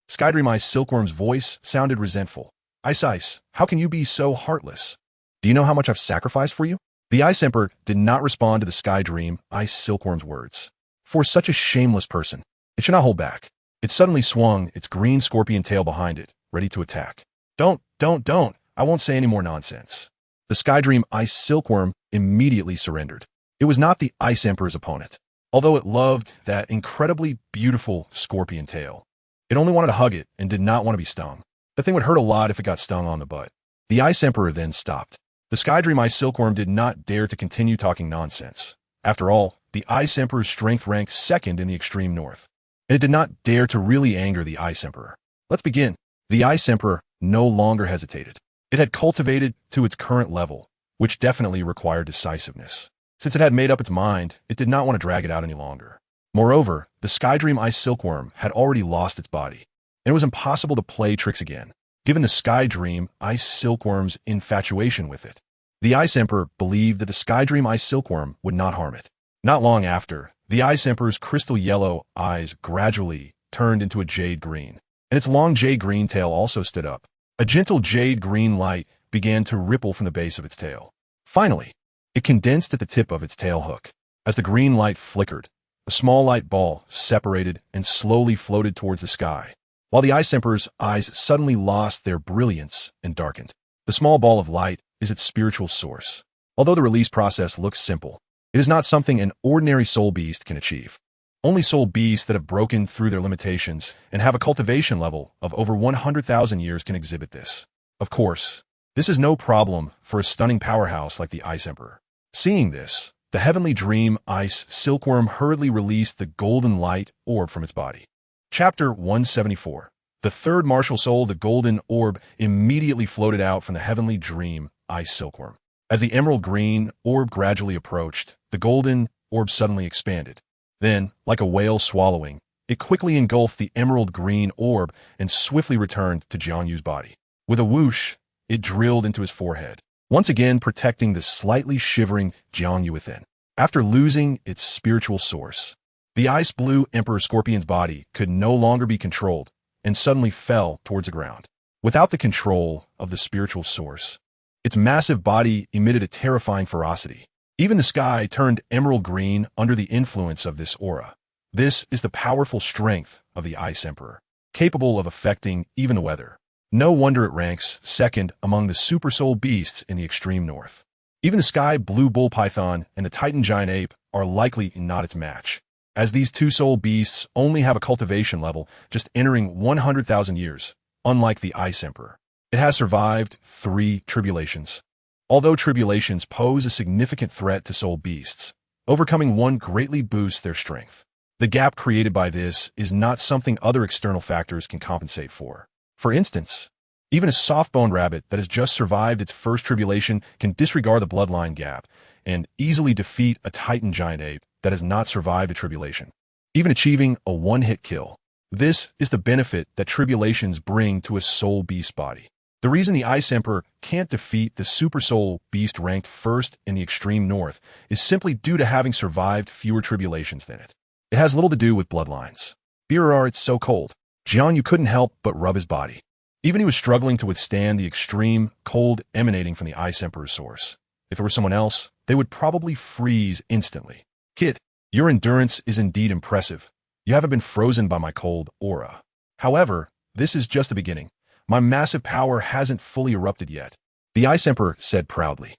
Sky Dream Ice Silkworm's voice sounded resentful. Ice, how can you be so heartless? Do you know how much I've sacrificed for you? The Ice Emperor did not respond to the Sky Dream Ice Silkworm's words. For such a shameless person, it should not hold back. It suddenly swung its green scorpion tail behind it, ready to attack. Don't. I won't say any more nonsense. The Sky Dream Ice Silkworm immediately surrendered. It was not the Ice Emperor's opponent. Although it loved that incredibly beautiful scorpion tail, it only wanted to hug it and did not want to be stung. The thing would hurt a lot if it got stung on the butt. The Ice Emperor then stopped. The Sky Dream Ice Silkworm did not dare to continue talking nonsense. After all, the Ice Emperor's strength ranked second in the extreme north, and it did not dare to really anger the Ice Emperor. Let's begin. The Ice Emperor no longer hesitated. It had cultivated to its current level, which definitely required decisiveness. Since it had made up its mind, it did not want to drag it out any longer. Moreover, the Skydream Ice Silkworm had already lost its body, and it was impossible to play tricks again, given the Skydream Ice Silkworm's infatuation with it. The Ice Emperor believed that the Skydream Ice Silkworm would not harm it. Not long after, the Ice Emperor's crystal yellow eyes gradually turned into a jade green, and its long jade green tail also stood up. A gentle jade green light began to ripple from the base of its tail. Finally, it condensed at the tip of its tail hook. As the green light flickered, a small light ball separated and slowly floated towards the sky, while the Ice Emperor's eyes suddenly lost their brilliance and darkened. The small ball of light is its spiritual source. Although the release process looks simple, it is not something an ordinary soul beast can achieve. Only soul beasts that have broken through their limitations and have a cultivation level of over 100,000 years can exhibit this. Of course, this is no problem for a stunning powerhouse like the Ice Emperor. Seeing this, the Heavenly Dream Ice Silkworm hurriedly released the golden light orb from its body. Chapter 174. The third martial soul, the golden orb, immediately floated out from the Heavenly Dream Ice Silkworm. As the emerald green orb gradually approached, the golden orb suddenly expanded. Then, like a whale swallowing, it quickly engulfed the emerald green orb and swiftly returned to JiangYu's body. With a whoosh, it drilled into his forehead, once again protecting the slightly shivering JiangYu within. After losing its spiritual source, the ice blue Emperor Scorpion's body could no longer be controlled and suddenly fell towards the ground. Without the control of the spiritual source, its massive body emitted a terrifying ferocity. Even the sky turned emerald green under the influence of this aura. This is the powerful strength of the Ice Emperor, capable of affecting even the weather. No wonder it ranks second among the super soul beasts in the extreme north. Even the sky blue bull python and the titan giant ape are likely not its match, as these two soul beasts only have a cultivation level just entering 100,000 years, unlike the Ice Emperor. It has survived 3 tribulations. Although tribulations pose a significant threat to soul beasts, overcoming one greatly boosts their strength. The gap created by this is not something other external factors can compensate for. For instance, even a soft-boned rabbit that has just survived its first tribulation can disregard the bloodline gap and easily defeat a titan giant ape that has not survived a tribulation, even achieving a one-hit kill. This is the benefit that tribulations bring to a soul beast body. The reason the Ice Emperor can't defeat the Super Soul Beast ranked first in the extreme north is simply due to having survived fewer tribulations than it. It has little to do with bloodlines. Birrar, it's so cold. JiangYu couldn't help but rub his body. Even he was struggling to withstand the extreme cold emanating from the Ice Emperor's source. If it were someone else, they would probably freeze instantly. Kid, your endurance is indeed impressive. You haven't been frozen by my cold aura. However, this is just the beginning. My massive power hasn't fully erupted yet, the Ice Emperor said proudly.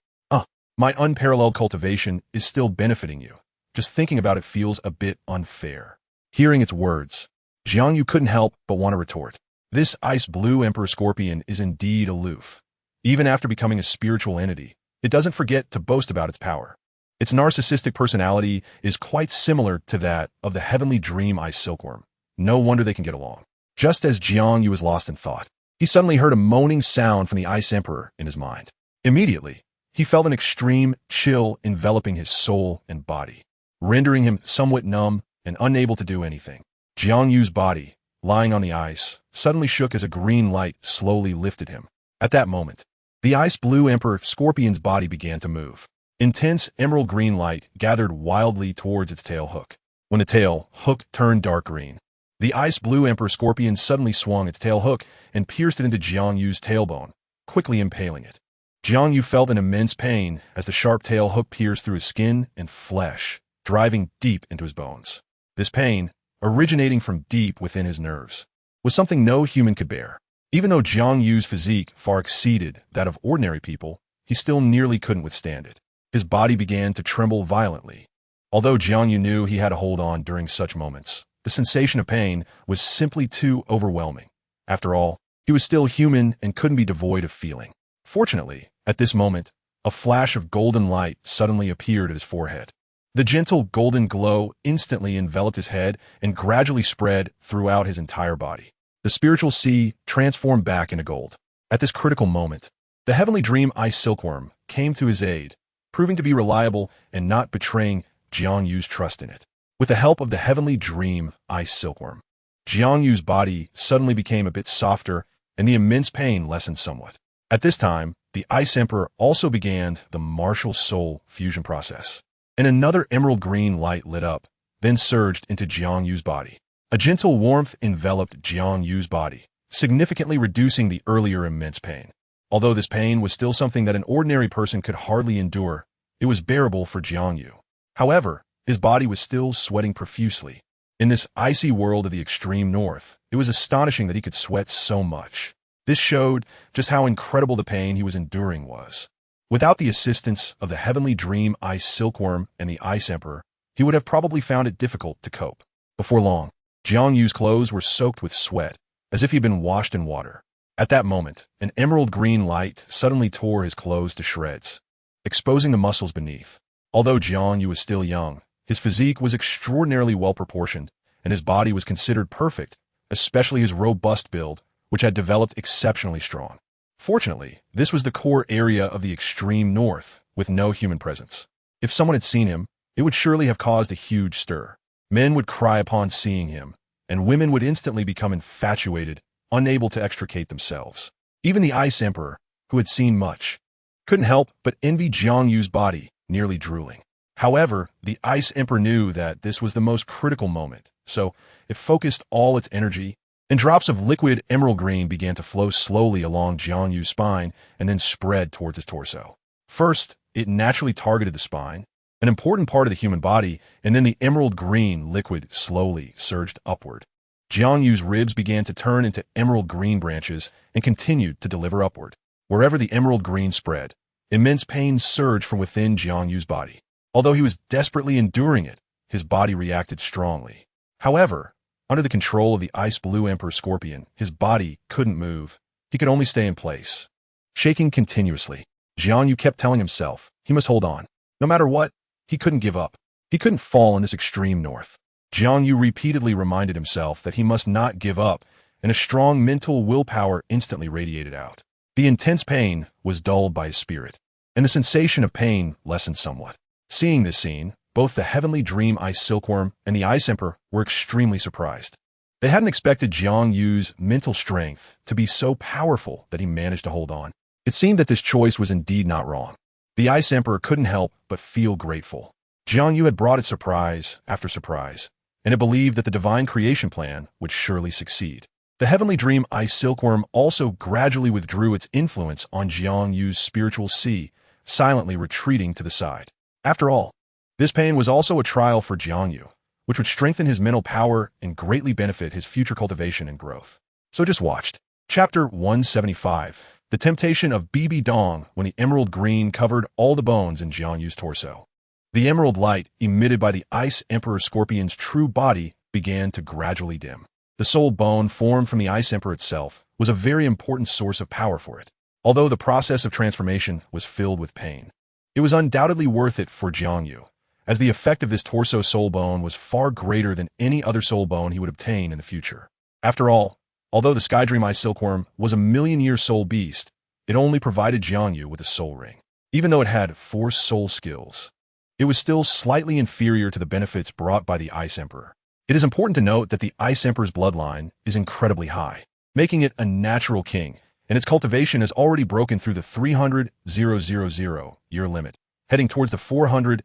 My unparalleled cultivation is still benefiting you. Just thinking about it feels a bit unfair. Hearing its words, JiangYu couldn't help but want to retort. This ice blue Emperor Scorpion is indeed aloof. Even after becoming a spiritual entity, it doesn't forget to boast about its power. Its narcissistic personality is quite similar to that of the Heavenly Dream Ice Silkworm. No wonder they can get along. Just as JiangYu was lost in thought, he suddenly heard a moaning sound from the Ice Emperor in his mind. Immediately, he felt an extreme chill enveloping his soul and body, rendering him somewhat numb and unable to do anything. JiangYu's body, lying on the ice, suddenly shook as a green light slowly lifted him. At that moment, the ice blue Emperor Scorpion's body began to move. Intense emerald green light gathered wildly towards its tail hook. When the tail hook turned dark green, the ice blue Emperor Scorpion suddenly swung its tail hook and pierced it into JiangYu's tailbone, quickly impaling it. JiangYu felt an immense pain as the sharp tail hook pierced through his skin and flesh, driving deep into his bones. This pain, originating from deep within his nerves, was something no human could bear. Even though JiangYu's physique far exceeded that of ordinary people, he still nearly couldn't withstand it. His body began to tremble violently. Although JiangYu knew he had to hold on during such moments, the sensation of pain was simply too overwhelming. After all, he was still human and couldn't be devoid of feeling. Fortunately, at this moment, a flash of golden light suddenly appeared at his forehead. The gentle golden glow instantly enveloped his head and gradually spread throughout his entire body. The spiritual sea transformed back into gold. At this critical moment, the heavenly dream ice silkworm came to his aid, proving to be reliable and not betraying Jiang Yu's trust in it. With the help of the heavenly dream ice silkworm, Jiang Yu's body suddenly became a bit softer and the immense pain lessened somewhat. At this time, the Ice Emperor also began the martial soul fusion process, and another emerald green light lit up, then surged into Jiang Yu's body. A gentle warmth enveloped Jiang Yu's body, significantly reducing the earlier immense pain. Although this pain was still something that an ordinary person could hardly endure, it was bearable for Jiang Yu. However, his body was still sweating profusely. In this icy world of the extreme north, it was astonishing that he could sweat so much. This showed just how incredible the pain he was enduring was. Without the assistance of the heavenly dream ice silkworm and the Ice Emperor, he would have probably found it difficult to cope. Before long, Jiang Yu's clothes were soaked with sweat, as if he'd been washed in water. At that moment, an emerald green light suddenly tore his clothes to shreds, exposing the muscles beneath. Although Jiang Yu was still young, his physique was extraordinarily well-proportioned, and his body was considered perfect, especially his robust build, which had developed exceptionally strong. Fortunately, this was the core area of the extreme north, with no human presence. If someone had seen him, it would surely have caused a huge stir. Men would cry upon seeing him, and women would instantly become infatuated, unable to extricate themselves. Even the Ice Emperor, who had seen much, couldn't help but envy Jiang Yu's body, nearly drooling. However, the Ice Emperor knew that this was the most critical moment, so it focused all its energy, and drops of liquid emerald green began to flow slowly along Jiang Yu's spine and then spread towards his torso. First, it naturally targeted the spine, an important part of the human body, and then the emerald green liquid slowly surged upward. Jiang Yu's ribs began to turn into emerald green branches and continued to deliver upward. Wherever the emerald green spread, immense pain surged from within Jiang Yu's body. Although he was desperately enduring it, his body reacted strongly. However, under the control of the Ice Blue Emperor Scorpion, his body couldn't move. He could only stay in place. Shaking continuously, Jiang Yu kept telling himself he must hold on. No matter what, he couldn't give up. He couldn't fall in this extreme north. Jiang Yu repeatedly reminded himself that he must not give up, and a strong mental willpower instantly radiated out. The intense pain was dulled by his spirit, and the sensation of pain lessened somewhat. Seeing this scene, both the heavenly dream ice silkworm and the Ice Emperor were extremely surprised. They hadn't expected Jiang Yu's mental strength to be so powerful that he managed to hold on. It seemed that this choice was indeed not wrong. The Ice Emperor couldn't help but feel grateful. Jiang Yu had brought it surprise after surprise, and it believed that the divine creation plan would surely succeed. The heavenly dream ice silkworm also gradually withdrew its influence on Jiang Yu's spiritual sea, silently retreating to the side. After all, this pain was also a trial for Jiang Yu, which would strengthen his mental power and greatly benefit his future cultivation and growth. So just watched. Chapter 175, The Temptation of Bibi Dong when the emerald green covered all the bones in Jiang Yu's torso. The emerald light emitted by the Ice Emperor Scorpion's true body began to gradually dim. The soul bone formed from the Ice Emperor itself was a very important source of power for it, although the process of transformation was filled with pain. It was undoubtedly worth it for Jiang Yu, as the effect of this torso soul bone was far greater than any other soul bone he would obtain in the future. After all, although the Sky Dream Ice Silkworm was a million-year soul beast, it only provided Jiang Yu with a soul ring. Even though it had 4 soul skills, it was still slightly inferior to the benefits brought by the Ice Emperor. It is important to note that the Ice Emperor's bloodline is incredibly high, making it a natural king, and its cultivation has already broken through the 300,000 year limit, heading towards the 400,000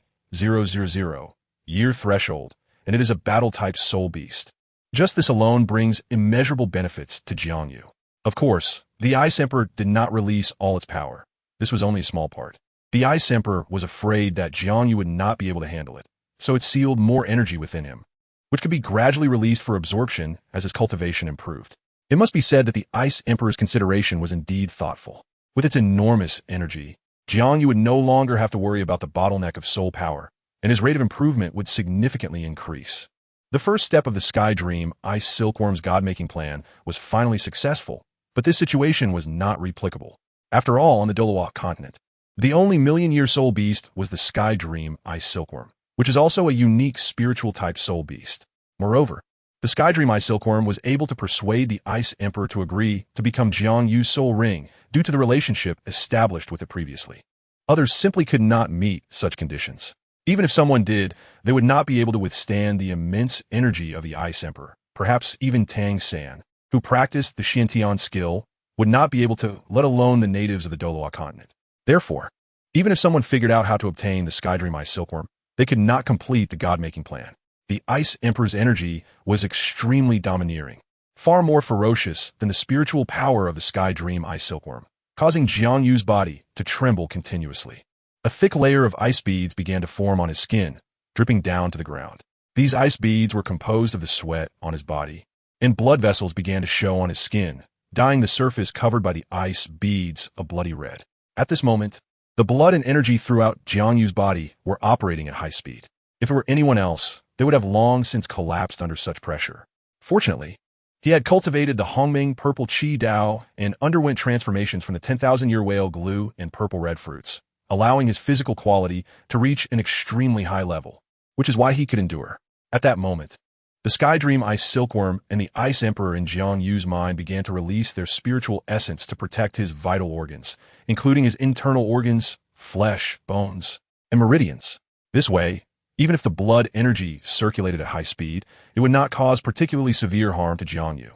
year threshold, and it is a battle-type soul beast. Just this alone brings immeasurable benefits to Jiang Yu. Of course, the Ice Emperor did not release all its power. This was only a small part. The Ice Emperor was afraid that Jiang Yu would not be able to handle it, so it sealed more energy within him, which could be gradually released for absorption as his cultivation improved. It must be said that the Ice Emperor's consideration was indeed thoughtful. With its enormous energy, Jiang Yu would no longer have to worry about the bottleneck of soul power, and his rate of improvement would significantly increase. The first step of the Sky Dream Ice Silkworm's god-making plan was finally successful, but this situation was not replicable. After all, on the Douluo Continent, the only million-year soul beast was the Sky Dream Ice Silkworm. which is also a unique spiritual-type soul beast. Moreover, the Sky Dream Eye Silkworm was able to persuade the Ice Emperor to agree to become Jiang Yu's soul ring due to the relationship established with it previously. Others simply could not meet such conditions. Even if someone did, they would not be able to withstand the immense energy of the Ice Emperor. Perhaps even Tang San, who practiced the Jing Tian skill, would not be able to, let alone the natives of the Douluo Continent. Therefore, even if someone figured out how to obtain the Sky Dream Eye Silkworm, they could not complete the god-making plan. The Ice Emperor's energy was extremely domineering, far more ferocious than the spiritual power of the Sky Dream Eye Silkworm, causing Jiang Yu's body to tremble continuously. A thick layer of ice beads began to form on his skin, dripping down to the ground. These ice beads were composed of the sweat on his body, and blood vessels began to show on his skin, dyeing the surface covered by the ice beads a bloody red. At this moment, the blood and energy throughout Jiang Yu's body were operating at high speed. If it were anyone else, they would have long since collapsed under such pressure. Fortunately, he had cultivated the Hongming Purple Qi Dao and underwent transformations from the 10,000-year whale glue and purple-red fruits, allowing his physical quality to reach an extremely high level, which is why he could endure. At that moment, the Sky Dream Ice Silkworm and the Ice Emperor in Jiang Yu's mind began to release their spiritual essence to protect his vital organs, including his internal organs, flesh, bones, and meridians. This way, even if the blood energy circulated at high speed, it would not cause particularly severe harm to Jiang Yu.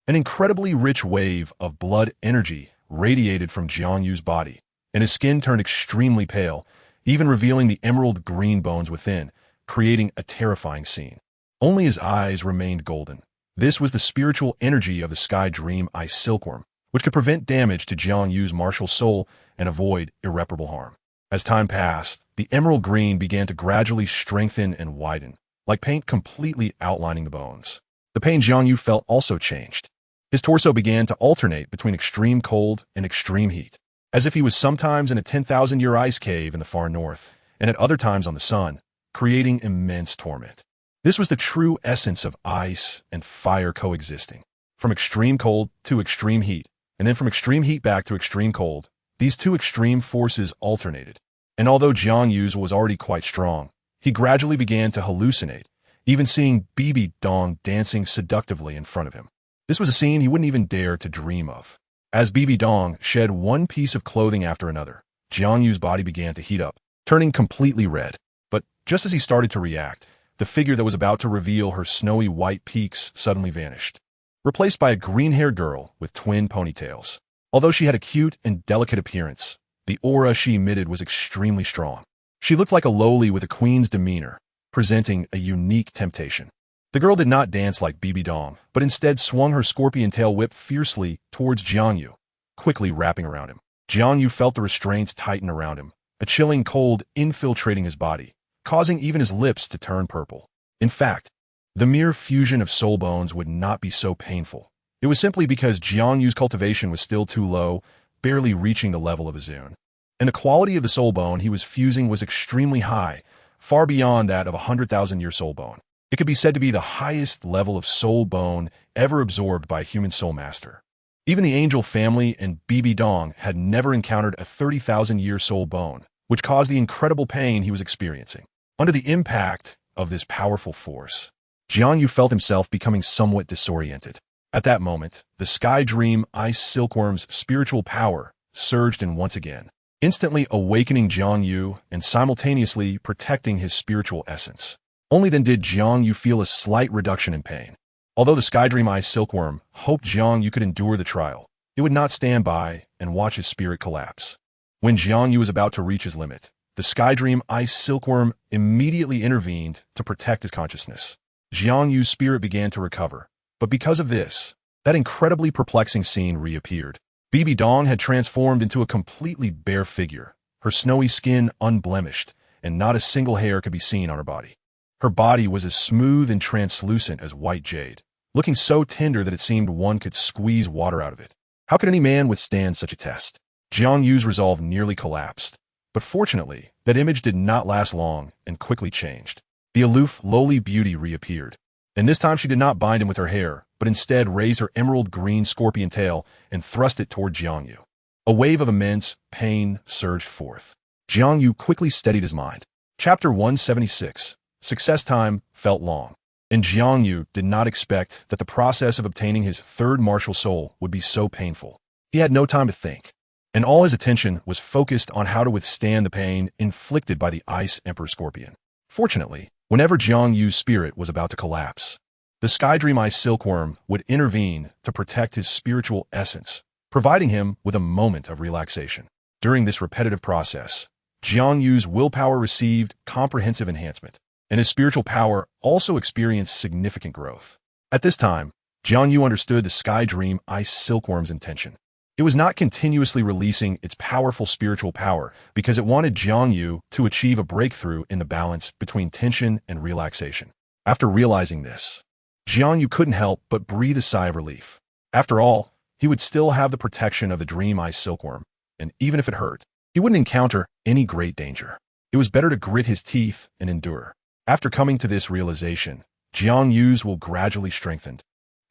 An incredibly rich wave of blood energy radiated from Jiang Yu's body, and his skin turned extremely pale, even revealing the emerald green bones within, creating a terrifying scene. Only his eyes remained golden. This was the spiritual energy of the Sky Dream Eye Silkworm, which could prevent damage to Jiang Yu's martial soul and avoid irreparable harm. As time passed, the emerald green began to gradually strengthen and widen, like paint completely outlining the bones. The pain Jiang Yu felt also changed. His torso began to alternate between extreme cold and extreme heat, as if he was sometimes in a 10,000-year ice cave in the far north, and at other times on the sun, creating immense torment. This was the true essence of ice and fire coexisting. From extreme cold to extreme heat, and then from extreme heat back to extreme cold, these two extreme forces alternated. And although Jiang Yu's was already quite strong, he gradually began to hallucinate, even seeing Bibi Dong dancing seductively in front of him. This was a scene he wouldn't even dare to dream of. As Bibi Dong shed one piece of clothing after another, Jiang Yu's body began to heat up, turning completely red. But just as he started to react, the figure that was about to reveal her snowy white peaks suddenly vanished, replaced by a green-haired girl with twin ponytails. Although she had a cute and delicate appearance, the aura she emitted was extremely strong. She looked like a lowly with a queen's demeanor, presenting a unique temptation. The girl did not dance like Bibi Dong, but instead swung her scorpion tail whip fiercely towards Jiang Yu, quickly wrapping around him. Jiang Yu felt the restraints tighten around him, a chilling cold infiltrating his body, causing even his lips to turn purple. In fact, the mere fusion of soul bones would not be so painful. It was simply because Jiang Yu's cultivation was still too low, barely reaching the level of a Zune. And the quality of the soul bone he was fusing was extremely high, far beyond that of a 100,000-year soul bone. It could be said to be the highest level of soul bone ever absorbed by a human soul master. Even the angel family and Bibi Dong had never encountered a 30,000-year soul bone, which caused the incredible pain he was experiencing. Under the impact of this powerful force, Jiang Yu felt himself becoming somewhat disoriented. At that moment, the Sky Dream Ice Silkworm's spiritual power surged in once again, instantly awakening Jiang Yu and simultaneously protecting his spiritual essence. Only then did Jiang Yu feel a slight reduction in pain. Although the Sky Dream Ice Silkworm hoped Jiang Yu could endure the trial, it would not stand by and watch his spirit collapse. When Jiang Yu was about to reach his limit, the Sky Dream Ice Silkworm immediately intervened to protect his consciousness. Jiang Yu's spirit began to recover. But because of this, that incredibly perplexing scene reappeared. Bibi Dong had transformed into a completely bare figure, her snowy skin unblemished, and not a single hair could be seen on her body. Her body was as smooth and translucent as white jade, looking so tender that it seemed one could squeeze water out of it. How could any man withstand such a test? Jiang Yu's resolve nearly collapsed, but fortunately, that image did not last long and quickly changed. The aloof, lowly beauty reappeared. And this time she did not bind him with her hair, but instead raised her emerald green scorpion tail and thrust it toward Jiang Yu. A wave of immense pain surged forth. Jiang Yu quickly steadied his mind. Chapter 176. Success time felt long, and Jiang Yu did not expect that the process of obtaining his third martial soul would be so painful. He had no time to think, and all his attention was focused on how to withstand the pain inflicted by the Ice Emperor Scorpion. Fortunately, whenever Jiang Yu's spirit was about to collapse, the Sky Dream Ice Silkworm would intervene to protect his spiritual essence, providing him with a moment of relaxation. During this repetitive process, Jiang Yu's willpower received comprehensive enhancement, and his spiritual power also experienced significant growth. At this time, Jiang Yu understood the Sky Dream Ice Silkworm's intention. It was not continuously releasing its powerful spiritual power because it wanted Jiang Yu to achieve a breakthrough in the balance between tension and relaxation. After realizing this, Jiang Yu couldn't help but breathe a sigh of relief. After all, he would still have the protection of the Dream Ice Silkworm, and even if it hurt, he wouldn't encounter any great danger. It was better to grit his teeth and endure. After coming to this realization, Jiang Yu's will gradually strengthened,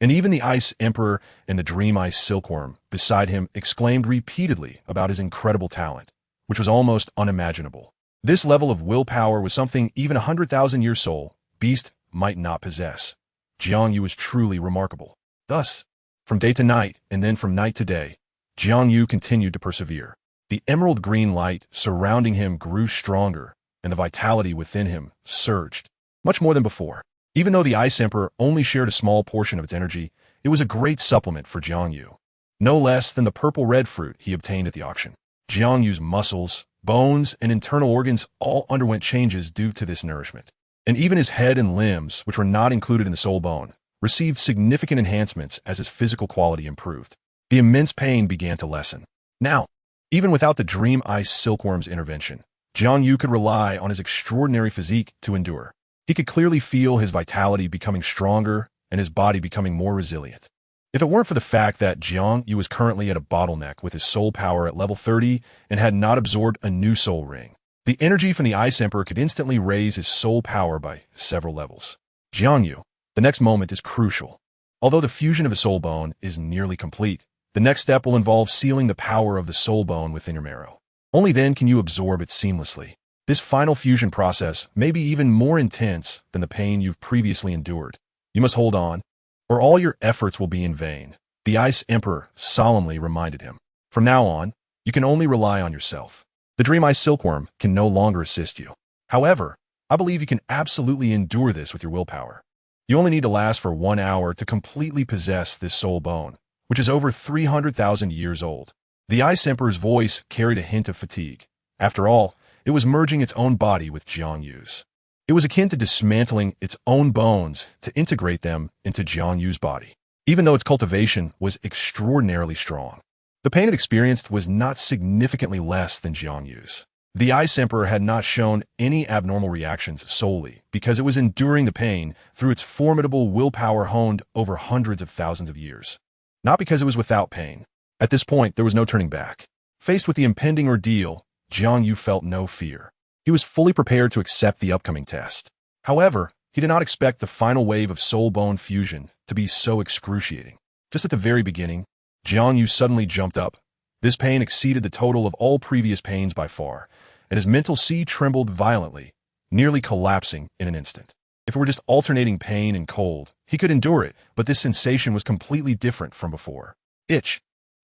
and even the Ice Emperor and the Dream Ice Silkworm beside him exclaimed repeatedly about his incredible talent, which was almost unimaginable. This level of willpower was something even 100,000-year soul beast might not possess. Jiang Yu was truly remarkable. Thus, from day to night and then from night to day, Jiang Yu continued to persevere. The emerald green light surrounding him grew stronger, and the vitality within him surged, much more than before. Even though the Ice Emperor only shared a small portion of its energy, it was a great supplement for Jiang Yu, no less than the purple-red fruit he obtained at the auction. Jiang Yu's muscles, bones, and internal organs all underwent changes due to this nourishment, and even his head and limbs, which were not included in the soul bone, received significant enhancements as his physical quality improved. The immense pain began to lessen. Now, even without the Dream Ice Silkworm's intervention, Jiang Yu could rely on his extraordinary physique to endure. He could clearly feel his vitality becoming stronger and his body becoming more resilient. If it weren't for the fact that Jiang Yu was currently at a bottleneck with his soul power at level 30 and had not absorbed a new soul ring, the energy from the Ice Emperor could instantly raise his soul power by several levels. Jiang Yu, the next moment is crucial. Although the fusion of a soul bone is nearly complete, the next step will involve sealing the power of the soul bone within your marrow. Only then can you absorb it seamlessly. This final fusion process may be even more intense than the pain you've previously endured. You must hold on, or all your efforts will be in vain, the Ice Emperor solemnly reminded him. From now on, you can only rely on yourself. The Dream Ice Silkworm can no longer assist you. However, I believe you can absolutely endure this with your willpower. You only need to last for 1 hour to completely possess this soul bone, which is over 300,000 years old. The Ice Emperor's voice carried a hint of fatigue. After all, it was merging its own body with Jiang Yu's. It was akin to dismantling its own bones to integrate them into Jiang Yu's body, even though its cultivation was extraordinarily strong. The pain it experienced was not significantly less than Jiang Yu's. The Ice Emperor had not shown any abnormal reactions solely because it was enduring the pain through its formidable willpower honed over hundreds of thousands of years. Not because it was without pain. At this point, there was no turning back. Faced with the impending ordeal, Jiang Yu felt no fear. He was fully prepared to accept the upcoming test. However, he did not expect the final wave of soul-bone fusion to be so excruciating. Just at the very beginning, Jiang Yu suddenly jumped up. This pain exceeded the total of all previous pains by far, and his mental sea trembled violently, nearly collapsing in an instant. If it were just alternating pain and cold, he could endure it, but this sensation was completely different from before. Itch.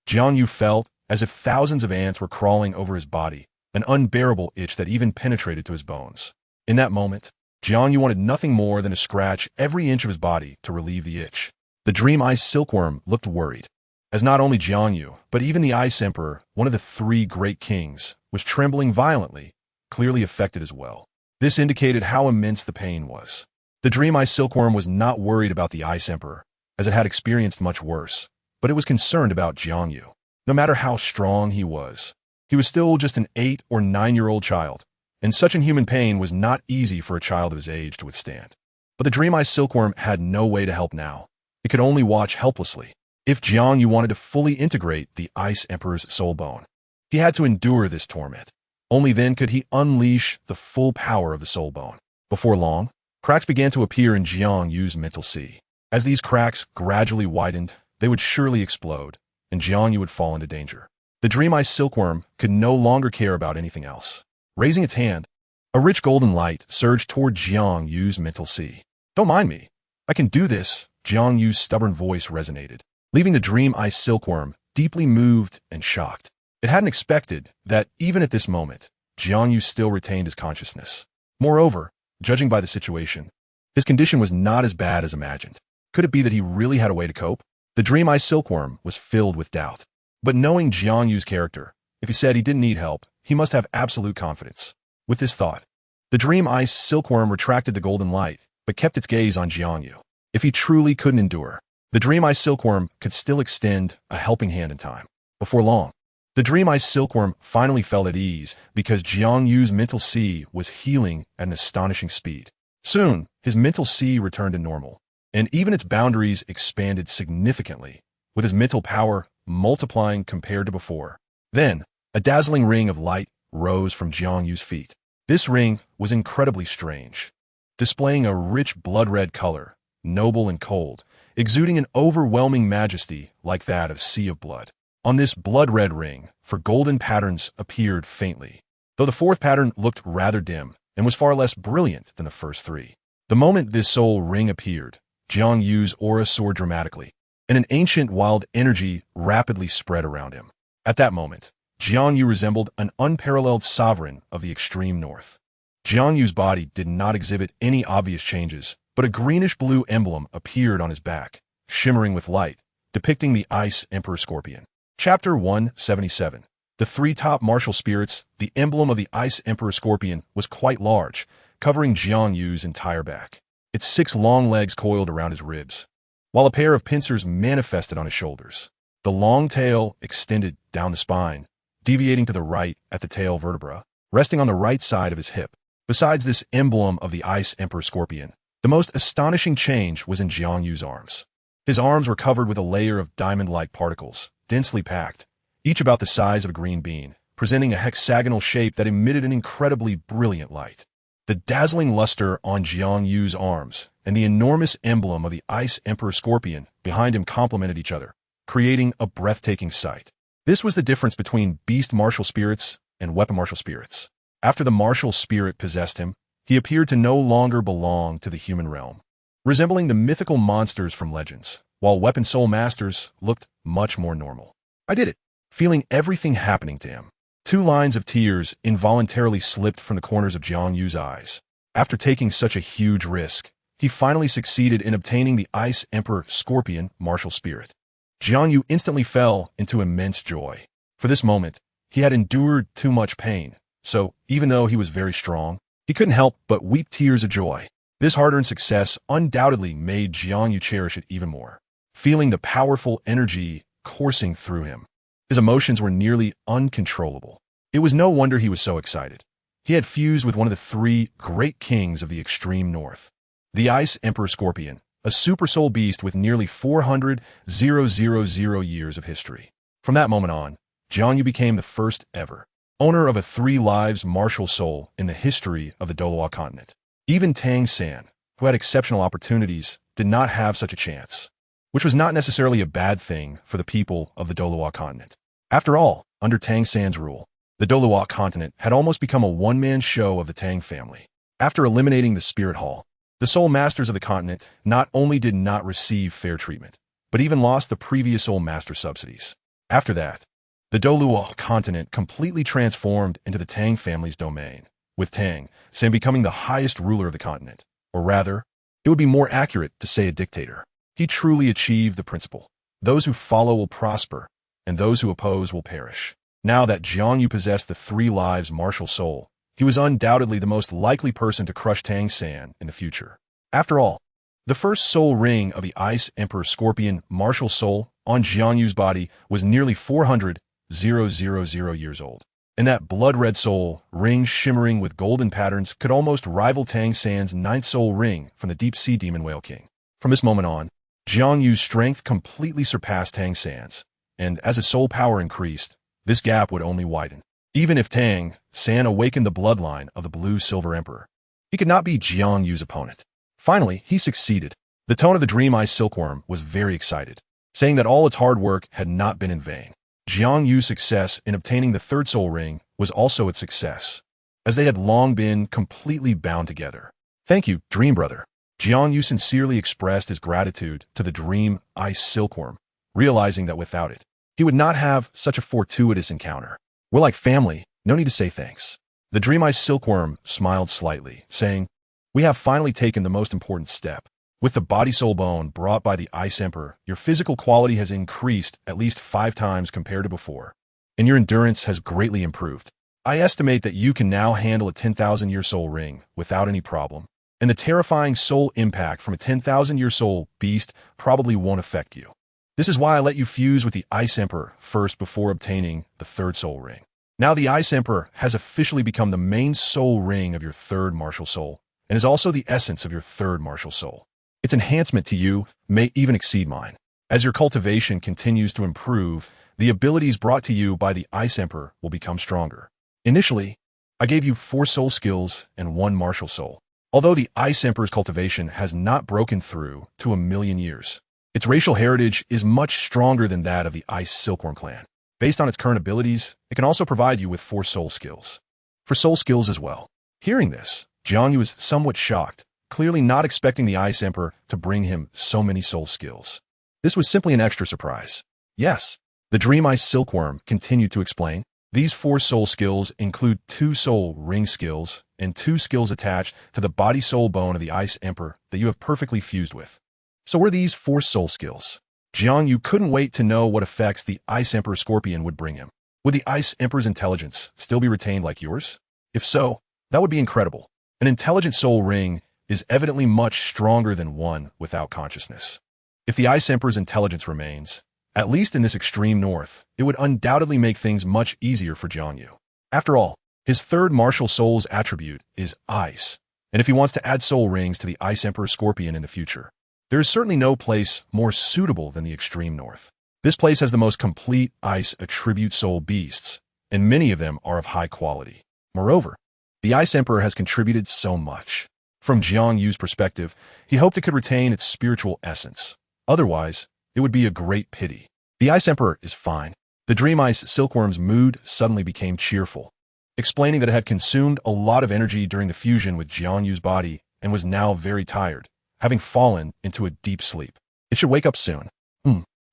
Jiang Yu felt as if thousands of ants were crawling over his body, an unbearable itch that even penetrated to his bones. In that moment, Jiang Yu wanted nothing more than to scratch every inch of his body to relieve the itch. The Dream Ice Silkworm looked worried, as not only Jiang Yu, but even the Ice Emperor, one of the 3 great kings, was trembling violently, clearly affected as well. This indicated how immense the pain was. The Dream Ice Silkworm was not worried about the Ice Emperor, as it had experienced much worse, but it was concerned about Jiang Yu. No matter how strong he was still just an 8 or 9-year-old child, and such inhuman pain was not easy for a child of his age to withstand. But the Dream Ice Silkworm had no way to help now. It could only watch helplessly. If Jiang Yu wanted to fully integrate the Ice Emperor's soul bone, he had to endure this torment. Only then could he unleash the full power of the soul bone. Before long, cracks began to appear in Jiang Yu's mental sea. As these cracks gradually widened, they would surely explode, and Jiang Yu would fall into danger. The Dream Ice Silkworm could no longer care about anything else. Raising its hand, A rich golden light surged toward Jiang Yu's mental sea. "Don't mind me. I can do this," Jiang Yu's stubborn voice resonated, leaving the dream ice silkworm deeply moved and shocked. It hadn't expected that, even at this moment, Jiang Yu still retained his consciousness. Moreover, judging by the situation, his condition was not as bad as imagined. Could it be that he really had a way to cope? The dream ice silkworm was filled with doubt. But knowing Jiang Yu's character, if he said he didn't need help, he must have absolute confidence. With this thought, the dream ice silkworm retracted the golden light, but kept its gaze on Jiang Yu. If he truly couldn't endure, the dream ice silkworm could still extend a helping hand in time. Before long, the dream ice silkworm finally felt at ease because Jiang Yu's mental sea was healing at an astonishing speed. Soon, his mental sea returned to normal, and even its boundaries expanded significantly, with his mental power multiplying compared to before. Then, a dazzling ring of light rose from Jiang Yu's feet. This ring was incredibly strange, displaying a rich blood-red color, noble and cold, exuding an overwhelming majesty like that of sea of blood. On this blood-red ring, four golden patterns appeared faintly, though the fourth pattern looked rather dim and was far less brilliant than the first three. The moment this soul ring appeared, Jiang Yu's aura soared dramatically, and an ancient wild energy rapidly spread around him. At that moment, Jiang Yu resembled an unparalleled sovereign of the extreme north. Jiang Yu's body did not exhibit any obvious changes, but a greenish-blue emblem appeared on his back, shimmering with light, depicting the Ice Emperor Scorpion. Chapter 177. The three top martial spirits. The emblem of the Ice Emperor Scorpion was quite large, covering Jiang Yu's entire back. Its 6 long legs coiled around his ribs, while a pair of pincers manifested on his shoulders. The long tail extended down the spine, deviating to the right at the tail vertebra, resting on the right side of his hip. Besides this emblem of the Ice Emperor Scorpion, the most astonishing change was in Jiang Yu's arms. His arms were covered with a layer of diamond-like particles, densely packed, each about the size of a green bean, presenting a hexagonal shape that emitted an incredibly brilliant light. The dazzling luster on Jiang Yu's arms and the enormous emblem of the Ice Emperor Scorpion behind him complemented each other, creating a breathtaking sight. This was the difference between beast martial spirits and weapon martial spirits. After the martial spirit possessed him, he appeared to no longer belong to the human realm, resembling the mythical monsters from legends, while weapon soul masters looked much more normal. "I did it," feeling everything happening to him. 2 lines of tears involuntarily slipped from the corners of Jiang Yu's eyes. After taking such a huge risk, he finally succeeded in obtaining the Ice Emperor Scorpion martial spirit. Jiang Yu instantly fell into immense joy. For this moment, he had endured too much pain, so even though he was very strong, he couldn't help but weep tears of joy. This hard-earned success undoubtedly made Jiang Yu cherish it even more. Feeling the powerful energy coursing through him, his emotions were nearly uncontrollable. It was no wonder he was so excited. He had fused with one of the 3 great kings of the extreme north. The Ice Emperor Scorpion, a super soul beast with nearly 400,000 years of history. From that moment on, Jiang Yu became the first ever owner of a 3 lives martial soul in the history of the Douluo Continent. Even Tang San, who had exceptional opportunities, did not have such a chance, which was not necessarily a bad thing for the people of the Douluo Continent. After all, under Tang San's rule, the Douluo Continent had almost become a one-man show of the Tang family. After eliminating the Spirit Hall, the Soul Masters of the continent not only did not receive fair treatment, but even lost the previous Soul Master subsidies. After that, the Douluo Continent completely transformed into the Tang family's domain, with Tang San becoming the highest ruler of the continent, or rather, it would be more accurate to say a dictator. He truly achieved the principle: those who follow will prosper, and those who oppose will perish. Now that Jiang Yu possessed the 3 lives martial soul, he was undoubtedly the most likely person to crush Tang San in the future. After all, the first soul ring of the Ice Emperor Scorpion martial soul on Jiang Yu's body was nearly 400,000 years old, and that blood-red soul ring shimmering with golden patterns could almost rival Tang San's 9th soul ring from the deep-sea demon whale king. From this moment on, Jiang Yu's strength completely surpassed Tang San's, and as his soul power increased, this gap would only widen. Even if Tang San awakened the bloodline of the Blue-Silver Emperor, he could not be Jiang Yu's opponent. Finally, he succeeded. The tone of the Dream Ice Silkworm was very excited, saying that all its hard work had not been in vain. Jiang Yu's success in obtaining the 3rd soul ring was also its success. as they had long been completely bound together. Thank you, Dream Brother. Jiang Yu sincerely expressed his gratitude to the Dream Ice Silkworm, realizing that without it, he would not have such a fortuitous encounter. We're like family, no need to say thanks. The Dream Ice Silkworm smiled slightly, saying, we have finally taken the most important step. With the body-soul bone brought by the Ice Emperor, your physical quality has increased at least 5 times compared to before, and your endurance has greatly improved. I estimate that you can now handle a 10,000-year soul ring without any problem, and the terrifying soul impact from a 10,000-year soul beast probably won't affect you. This is why I let you fuse with the Ice Emperor first before obtaining the 3rd soul ring. Now the Ice Emperor has officially become the main soul ring of your 3rd martial soul, and is also the essence of your 3rd martial soul. Its enhancement to you may even exceed mine. As your cultivation continues to improve, the abilities brought to you by the Ice Emperor will become stronger. Initially, I gave you 4 soul skills and 1 martial soul. Although the Ice Emperor's cultivation has not broken through to 1,000,000 years, its racial heritage is much stronger than that of the Ice Silkworm clan. Based on its current abilities, it can also provide you with 4 soul skills. For soul skills as well. Hearing this, Jiang Yu is somewhat shocked, clearly not expecting the Ice Emperor to bring him so many soul skills. This was simply an extra surprise. Yes, the Dream Ice Silkworm continued to explain. These 4 soul skills include 2 soul ring skills and 2 skills attached to the body-soul bone of the Ice Emperor that you have perfectly fused with. So were these 4 soul skills? Jiang Yu couldn't wait to know what effects the Ice Emperor Scorpion would bring him. Would the Ice Emperor's intelligence still be retained like yours? If so, that would be incredible. An intelligent soul ring is evidently much stronger than one without consciousness. If the Ice Emperor's intelligence remains, at least in this extreme north, it would undoubtedly make things much easier for Jiang Yu. After all, his 3rd martial soul's attribute is ice, and if he wants to add soul rings to the Ice Emperor Scorpion in the future, there is certainly no place more suitable than the extreme north. This place has the most complete ice attribute soul beasts, and many of them are of high quality. Moreover, the Ice Emperor has contributed so much. From Jiang Yu's perspective, he hoped it could retain its spiritual essence. Otherwise, it would be a great pity. The Ice Emperor is fine. The Dream Ice Silkworm's mood suddenly became cheerful, explaining that it had consumed a lot of energy during the fusion with Jiang Yu's body and was now very tired, having fallen into a deep sleep. It should wake up soon.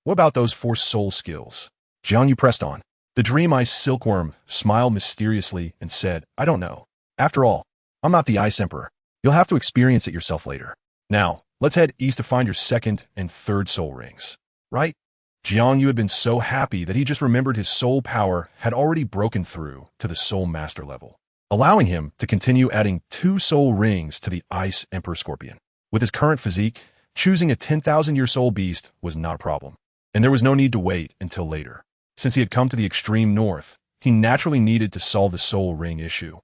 What about those 4 soul skills? Jiang Yu pressed on. The Dream Ice Silkworm smiled mysteriously and said, I don't know. After all, I'm not the Ice Emperor. You'll have to experience it yourself later. Now, let's head east to find your 2nd and 3rd soul rings. Right? Jiang Yu had been so happy that he just remembered his soul power had already broken through to the soul master level, allowing him to continue adding 2 soul rings to the Ice Emperor Scorpion. With his current physique, choosing a 10,000-year soul beast was not a problem, and there was no need to wait until later. Since he had come to the extreme north, he naturally needed to solve the soul ring issue.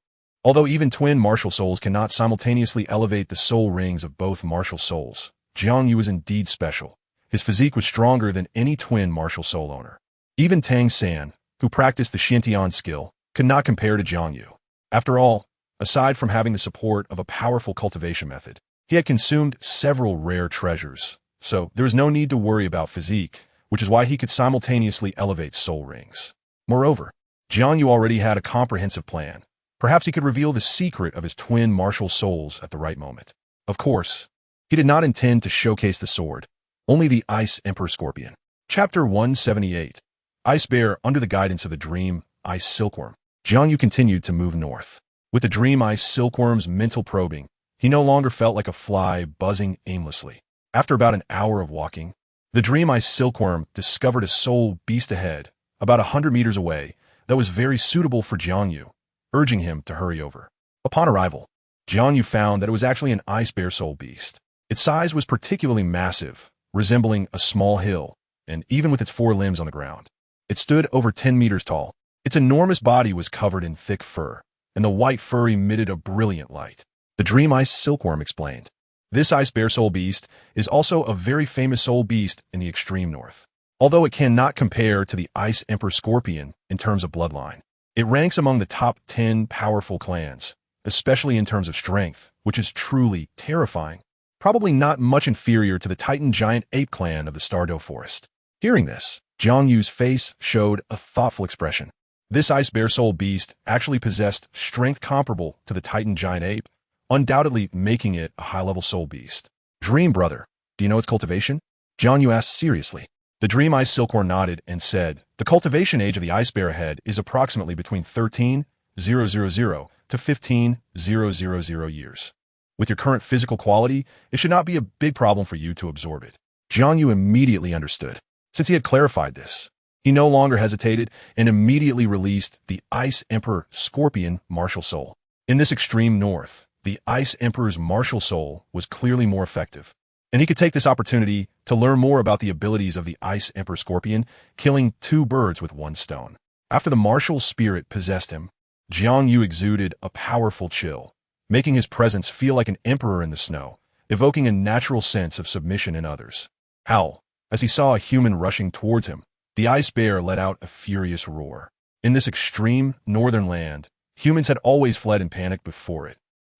Although even twin martial souls cannot simultaneously elevate the soul rings of both martial souls, Jiang Yu was indeed special. His physique was stronger than any twin martial soul owner. Even Tang San, who practiced the Jing Tian skill, could not compare to Jiang Yu. After all, aside from having the support of a powerful cultivation method, he had consumed several rare treasures, so there was no need to worry about physique, which is why he could simultaneously elevate soul rings. Moreover, Jiang Yu already had a comprehensive plan. Perhaps he could reveal the secret of his twin martial souls at the right moment. Of course, he did not intend to showcase the sword, only the Ice Emperor Scorpion. Chapter 178. Ice Bear under the guidance of the Dream Ice Silkworm. Jiang Yu continued to move north. With the Dream Ice Silkworm's mental probing, he no longer felt like a fly buzzing aimlessly. After about an hour of walking, the Dream Ice Silkworm discovered a soul beast ahead, about 100 meters away, that was very suitable for Jiang Yu, urging him to hurry over. Upon arrival, Jiang Yu found that it was actually an ice bear soul beast. Its size was particularly massive, resembling a small hill, and even with its 4 limbs on the ground. It stood over 10 meters tall. Its enormous body was covered in thick fur, and the white fur emitted a brilliant light. The Dream Ice Silkworm explained, this ice bear soul beast is also a very famous soul beast in the extreme north. Although it cannot compare to the Ice Emperor Scorpion in terms of bloodline, it ranks among the top 10 powerful clans, especially in terms of strength, which is truly terrifying. Probably not much inferior to the Titan Giant Ape clan of the Stardow Forest. Hearing this, Jiang Yu's face showed a thoughtful expression. This ice bear soul beast actually possessed strength comparable to the Titan giant ape, undoubtedly making it a high-level soul beast. Dream, brother. Do you know its cultivation? JiangYu asked seriously. The Dream Ice Silkworm nodded and said, the cultivation age of the ice bear ahead is approximately between 13,000 to 15,000 years. With your current physical quality, it should not be a big problem for you to absorb it. JiangYu immediately understood. Since he had clarified this, he no longer hesitated and immediately released the Ice Emperor Scorpion Martial Soul. In this extreme north, the Ice Emperor's Martial Soul was clearly more effective, and he could take this opportunity to learn more about the abilities of the Ice Emperor Scorpion, killing two birds with one stone. After the martial spirit possessed him, Jiang Yu exuded a powerful chill, making his presence feel like an emperor in the snow, evoking a natural sense of submission in others. Howl! As he saw a human rushing towards him, the ice bear let out a furious roar. In this extreme northern land, humans had always fled in panic before it,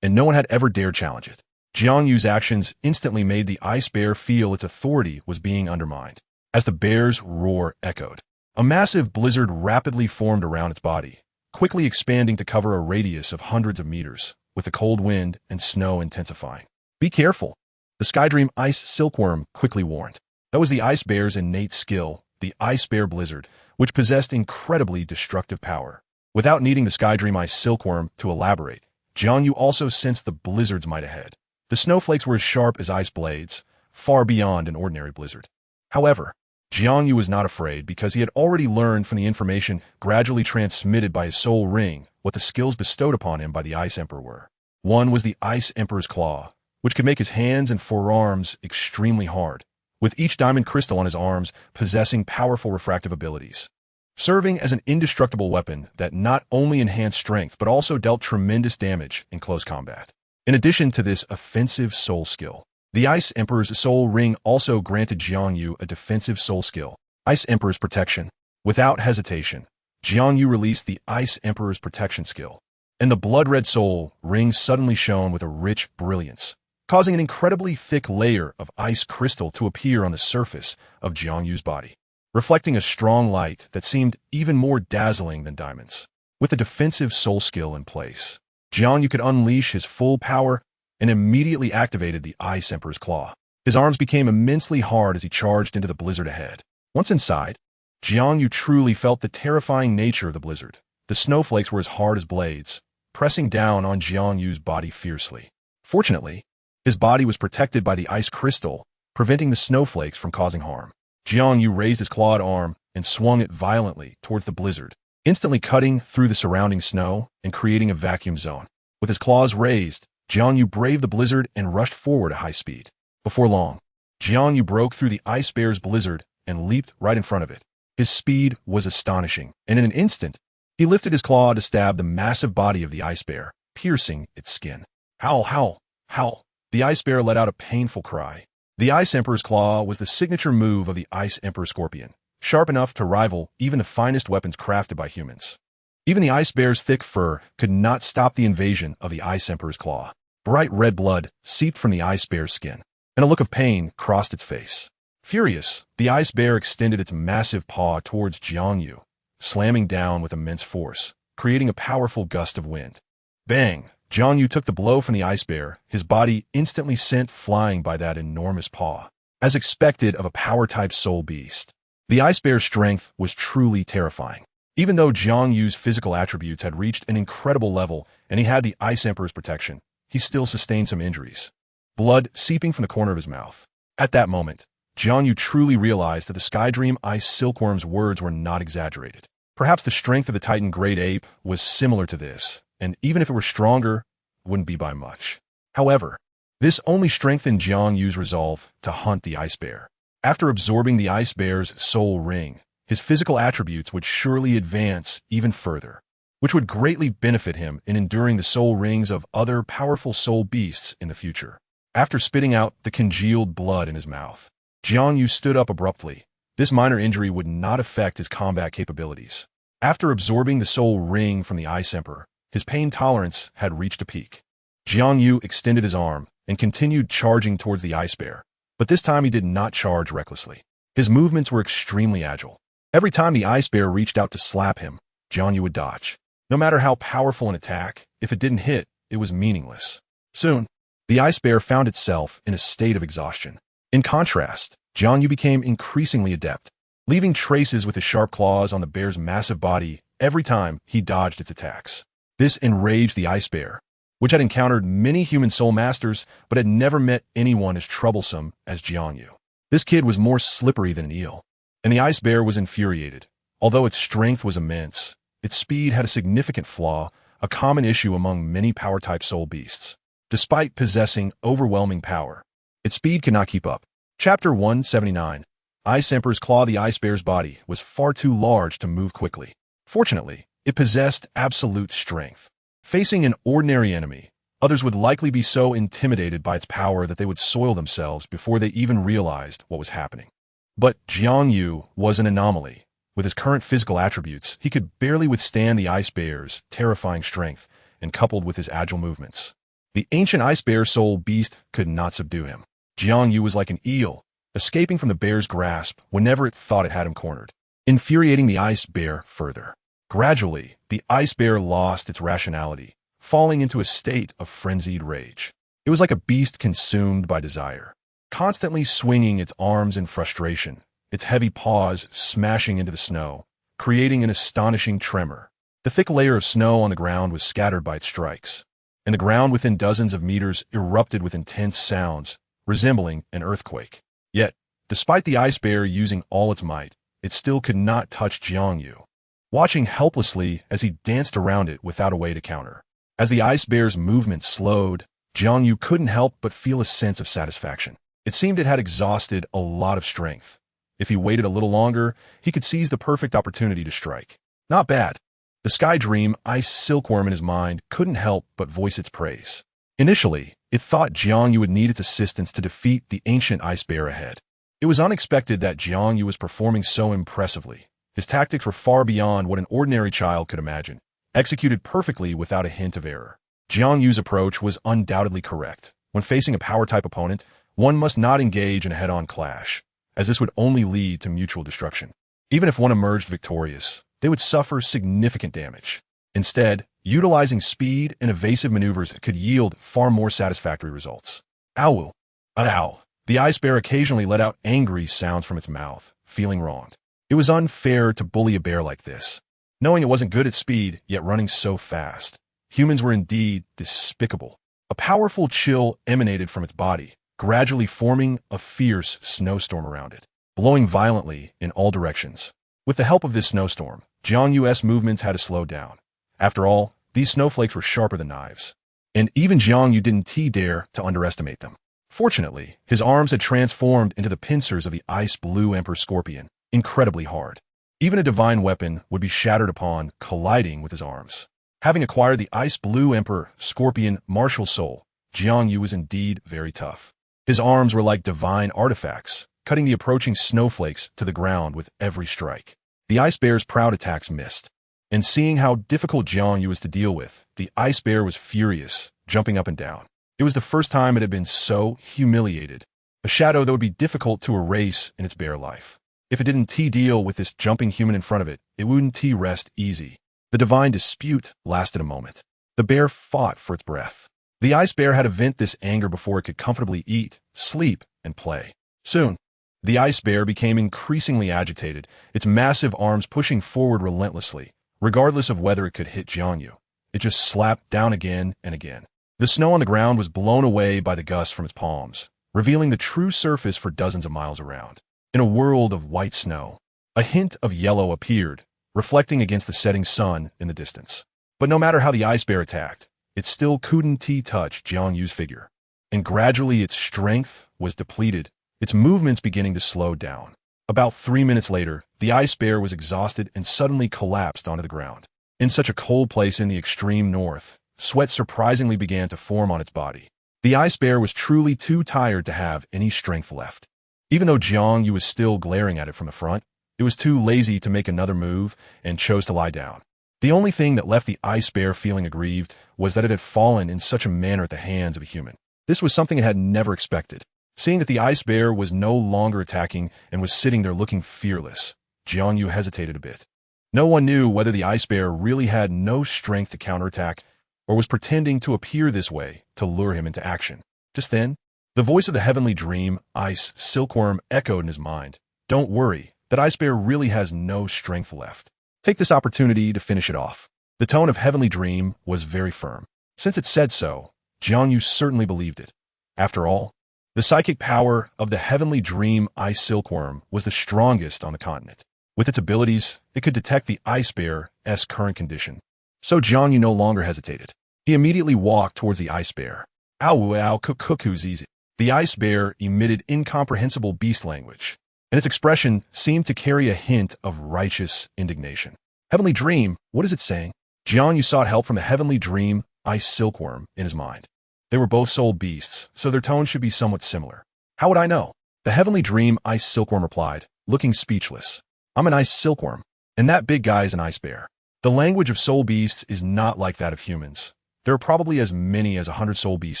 and no one had ever dared challenge it. Jiang Yu's actions instantly made the ice bear feel its authority was being undermined. As the bear's roar echoed, a massive blizzard rapidly formed around its body, quickly expanding to cover a radius of hundreds of meters, with the cold wind and snow intensifying. Be careful, the Skydream Ice Silkworm quickly warned. That was the ice bear's innate skill, the Ice Bear Blizzard, which possessed incredibly destructive power. Without needing the Skydream Ice Silkworm to elaborate, Jiang Yu also sensed the blizzard's might ahead. The snowflakes were as sharp as ice blades, far beyond an ordinary blizzard. However, Jiang Yu was not afraid because he had already learned from the information gradually transmitted by his soul ring what the skills bestowed upon him by the Ice Emperor were. One was the Ice Emperor's Claw, which could make his hands and forearms extremely hard, with each diamond crystal on his arms possessing powerful refractive abilities, serving as an indestructible weapon that not only enhanced strength but also dealt tremendous damage in close combat. In addition to this offensive soul skill, the Ice Emperor's soul ring also granted Jiang Yu a defensive soul skill, Ice Emperor's Protection. Without hesitation, Jiang Yu released the Ice Emperor's Protection skill, and the blood-red soul ring suddenly shone with a rich brilliance, causing an incredibly thick layer of ice crystal to appear on the surface of Jiang Yu's body, reflecting a strong light that seemed even more dazzling than diamonds. With a defensive soul skill in place, Jiang Yu could unleash his full power and immediately activated the Ice Emperor's Claw. His arms became immensely hard as he charged into the blizzard ahead. Once inside, Jiang Yu truly felt the terrifying nature of the blizzard. The snowflakes were as hard as blades, pressing down on Jiang Yu's body fiercely. Fortunately, his body was protected by the ice crystal, preventing the snowflakes from causing harm. Jiang Yu raised his clawed arm and swung it violently towards the blizzard, instantly cutting through the surrounding snow and creating a vacuum zone. With his claws raised, Jiang Yu braved the blizzard and rushed forward at high speed. Before long, Jiang Yu broke through the ice bear's blizzard and leaped right in front of it. His speed was astonishing, and in an instant, he lifted his claw to stab the massive body of the ice bear, piercing its skin. Howl, howl, howl. The ice bear let out a painful cry. The Ice Emperor's Claw was the signature move of the Ice Emperor Scorpion, sharp enough to rival even the finest weapons crafted by humans. Even the ice bear's thick fur could not stop the invasion of the Ice Emperor's Claw. Bright red blood seeped from the ice bear's skin, and a look of pain crossed its face. Furious, the ice bear extended its massive paw towards Jiang Yu, slamming down with immense force, creating a powerful gust of wind. Bang! Jiang Yu took the blow from the ice bear, his body instantly sent flying by that enormous paw. As expected of a power-type soul beast, the ice bear's strength was truly terrifying. Even though Jiang Yu's physical attributes had reached an incredible level and he had the Ice Emperor's protection, he still sustained some injuries, blood seeping from the corner of his mouth. At that moment, Jiang Yu truly realized that the Skydream Ice Silkworm's words were not exaggerated. Perhaps the strength of the Titan Great Ape was similar to this, and even if it were stronger, it wouldn't be by much. However, this only strengthened Jiang Yu's resolve to hunt the ice bear. After absorbing the ice bear's soul ring, his physical attributes would surely advance even further, which would greatly benefit him in enduring the soul rings of other powerful soul beasts in the future. After spitting out the congealed blood in his mouth, Jiang Yu stood up abruptly. This minor injury would not affect his combat capabilities. After absorbing the soul ring from the Ice Emperor, his pain tolerance had reached a peak. Jiang Yu extended his arm and continued charging towards the ice bear, but this time he did not charge recklessly. His movements were extremely agile. Every time the ice bear reached out to slap him, JiangYu would dodge. No matter how powerful an attack, if it didn't hit, it was meaningless. Soon, the ice bear found itself in a state of exhaustion. In contrast, JiangYu became increasingly adept, leaving traces with his sharp claws on the bear's massive body every time he dodged its attacks. This enraged the ice bear, which had encountered many human soul masters but had never met anyone as troublesome as JiangYu. This kid was more slippery than an eel, and the ice bear was infuriated. Although its strength was immense, its speed had a significant flaw, a common issue among many power-type soul beasts. Despite possessing overwhelming power, its speed could not keep up. Chapter 179. Ice Emperor's Claw. The ice bear's body was far too large to move quickly. Fortunately, it possessed absolute strength. Facing an ordinary enemy, others would likely be so intimidated by its power that they would soil themselves before they even realized what was happening. But JiangYu was an anomaly. With his current physical attributes, he could barely withstand the ice bear's terrifying strength, and coupled with his agile movements, the ancient ice bear soul beast could not subdue him. JiangYu was like an eel, escaping from the bear's grasp whenever it thought it had him cornered, infuriating the ice bear further. Gradually, the ice bear lost its rationality, falling into a state of frenzied rage. It was like a beast consumed by desire, constantly swinging its arms in frustration, its heavy paws smashing into the snow, creating an astonishing tremor. The thick layer of snow on the ground was scattered by its strikes, and the ground within dozens of meters erupted with intense sounds, resembling an earthquake. Yet, despite the ice bear using all its might, it still could not touch JiangYu, watching helplessly as he danced around it without a way to counter. As the ice bear's movement slowed, JiangYu couldn't help but feel a sense of satisfaction. It seemed it had exhausted a lot of strength. If he waited a little longer, he could seize the perfect opportunity to strike. Not bad. The Sky Dream ice silkworm in his mind couldn't help but voice its praise. Initially, it thought JiangYu would need its assistance to defeat the ancient ice bear ahead. It was unexpected that JiangYu was performing so impressively. His tactics were far beyond what an ordinary child could imagine, executed perfectly without a hint of error. JiangYu's approach was undoubtedly correct. When facing a power-type opponent, one must not engage in a head-on clash, as this would only lead to mutual destruction. Even if one emerged victorious, they would suffer significant damage. Instead, utilizing speed and evasive maneuvers could yield far more satisfactory results. Ow! Ow! The ice bear occasionally let out angry sounds from its mouth, feeling wronged. It was unfair to bully a bear like this, knowing it wasn't good at speed, yet running so fast. Humans were indeed despicable. A powerful chill emanated from its body, gradually forming a fierce snowstorm around it, blowing violently in all directions. With the help of this snowstorm, JiangYu's movements had to slow down. After all, these snowflakes were sharper than knives, and even JiangYu didn't dare to underestimate them. Fortunately, his arms had transformed into the pincers of the Ice Blue Emperor Scorpion, incredibly hard. Even a divine weapon would be shattered upon colliding with his arms. Having acquired the Ice Blue Emperor Scorpion martial soul, JiangYu was indeed very tough. His arms were like divine artifacts, cutting the approaching snowflakes to the ground with every strike. The ice bear's proud attacks missed, and seeing how difficult JiangYu was to deal with, the ice bear was furious, jumping up and down. It was the first time it had been so humiliated, a shadow that would be difficult to erase in its bear life. If it didn't deal with this jumping human in front of it, it wouldn't rest easy. The divine dispute lasted a moment. The bear fought for its breath. The ice bear had to vent this anger before it could comfortably eat, sleep, and play. Soon, the ice bear became increasingly agitated, its massive arms pushing forward relentlessly, regardless of whether it could hit JiangYu. It just slapped down again and again. The snow on the ground was blown away by the gusts from its palms, revealing the true surface for dozens of miles around. In a world of white snow, a hint of yellow appeared, reflecting against the setting sun in the distance. But no matter how the ice bear attacked, it still couldn't touch JiangYu's figure. And gradually its strength was depleted, its movements beginning to slow down. About 3 minutes later, the ice bear was exhausted and suddenly collapsed onto the ground. In such a cold place in the extreme north, sweat surprisingly began to form on its body. The ice bear was truly too tired to have any strength left. Even though JiangYu was still glaring at it from the front, it was too lazy to make another move and chose to lie down. The only thing that left the ice bear feeling aggrieved was that it had fallen in such a manner at the hands of a human. This was something it had never expected. Seeing that the ice bear was no longer attacking and was sitting there looking fearless, JiangYu hesitated a bit. No one knew whether the ice bear really had no strength to counterattack or was pretending to appear this way to lure him into action. Just then, the voice of the heavenly dream, ice silkworm, echoed in his mind. Don't worry, that ice bear really has no strength left. Take this opportunity to finish it off. The tone of heavenly dream was very firm. Since it said so, Jiang Yu certainly believed it. After all, the psychic power of the heavenly dream ice silkworm was the strongest on the continent. With its abilities, it could detect the ice bear's current condition. So Jiang Yu no longer hesitated. He immediately walked towards the ice bear. Ow, cuckoozizi. The ice bear emitted incomprehensible beast language, and its expression seemed to carry a hint of righteous indignation. Heavenly dream, what is it saying? Jiang Yu sought help from the heavenly dream ice silkworm in his mind. They were both soul beasts, so their tone should be somewhat similar. How would I know? The heavenly dream ice silkworm replied, looking speechless. I'm an ice silkworm, and that big guy is an ice bear. The language of soul beasts is not like that of humans. There are probably as many as 100 soul beast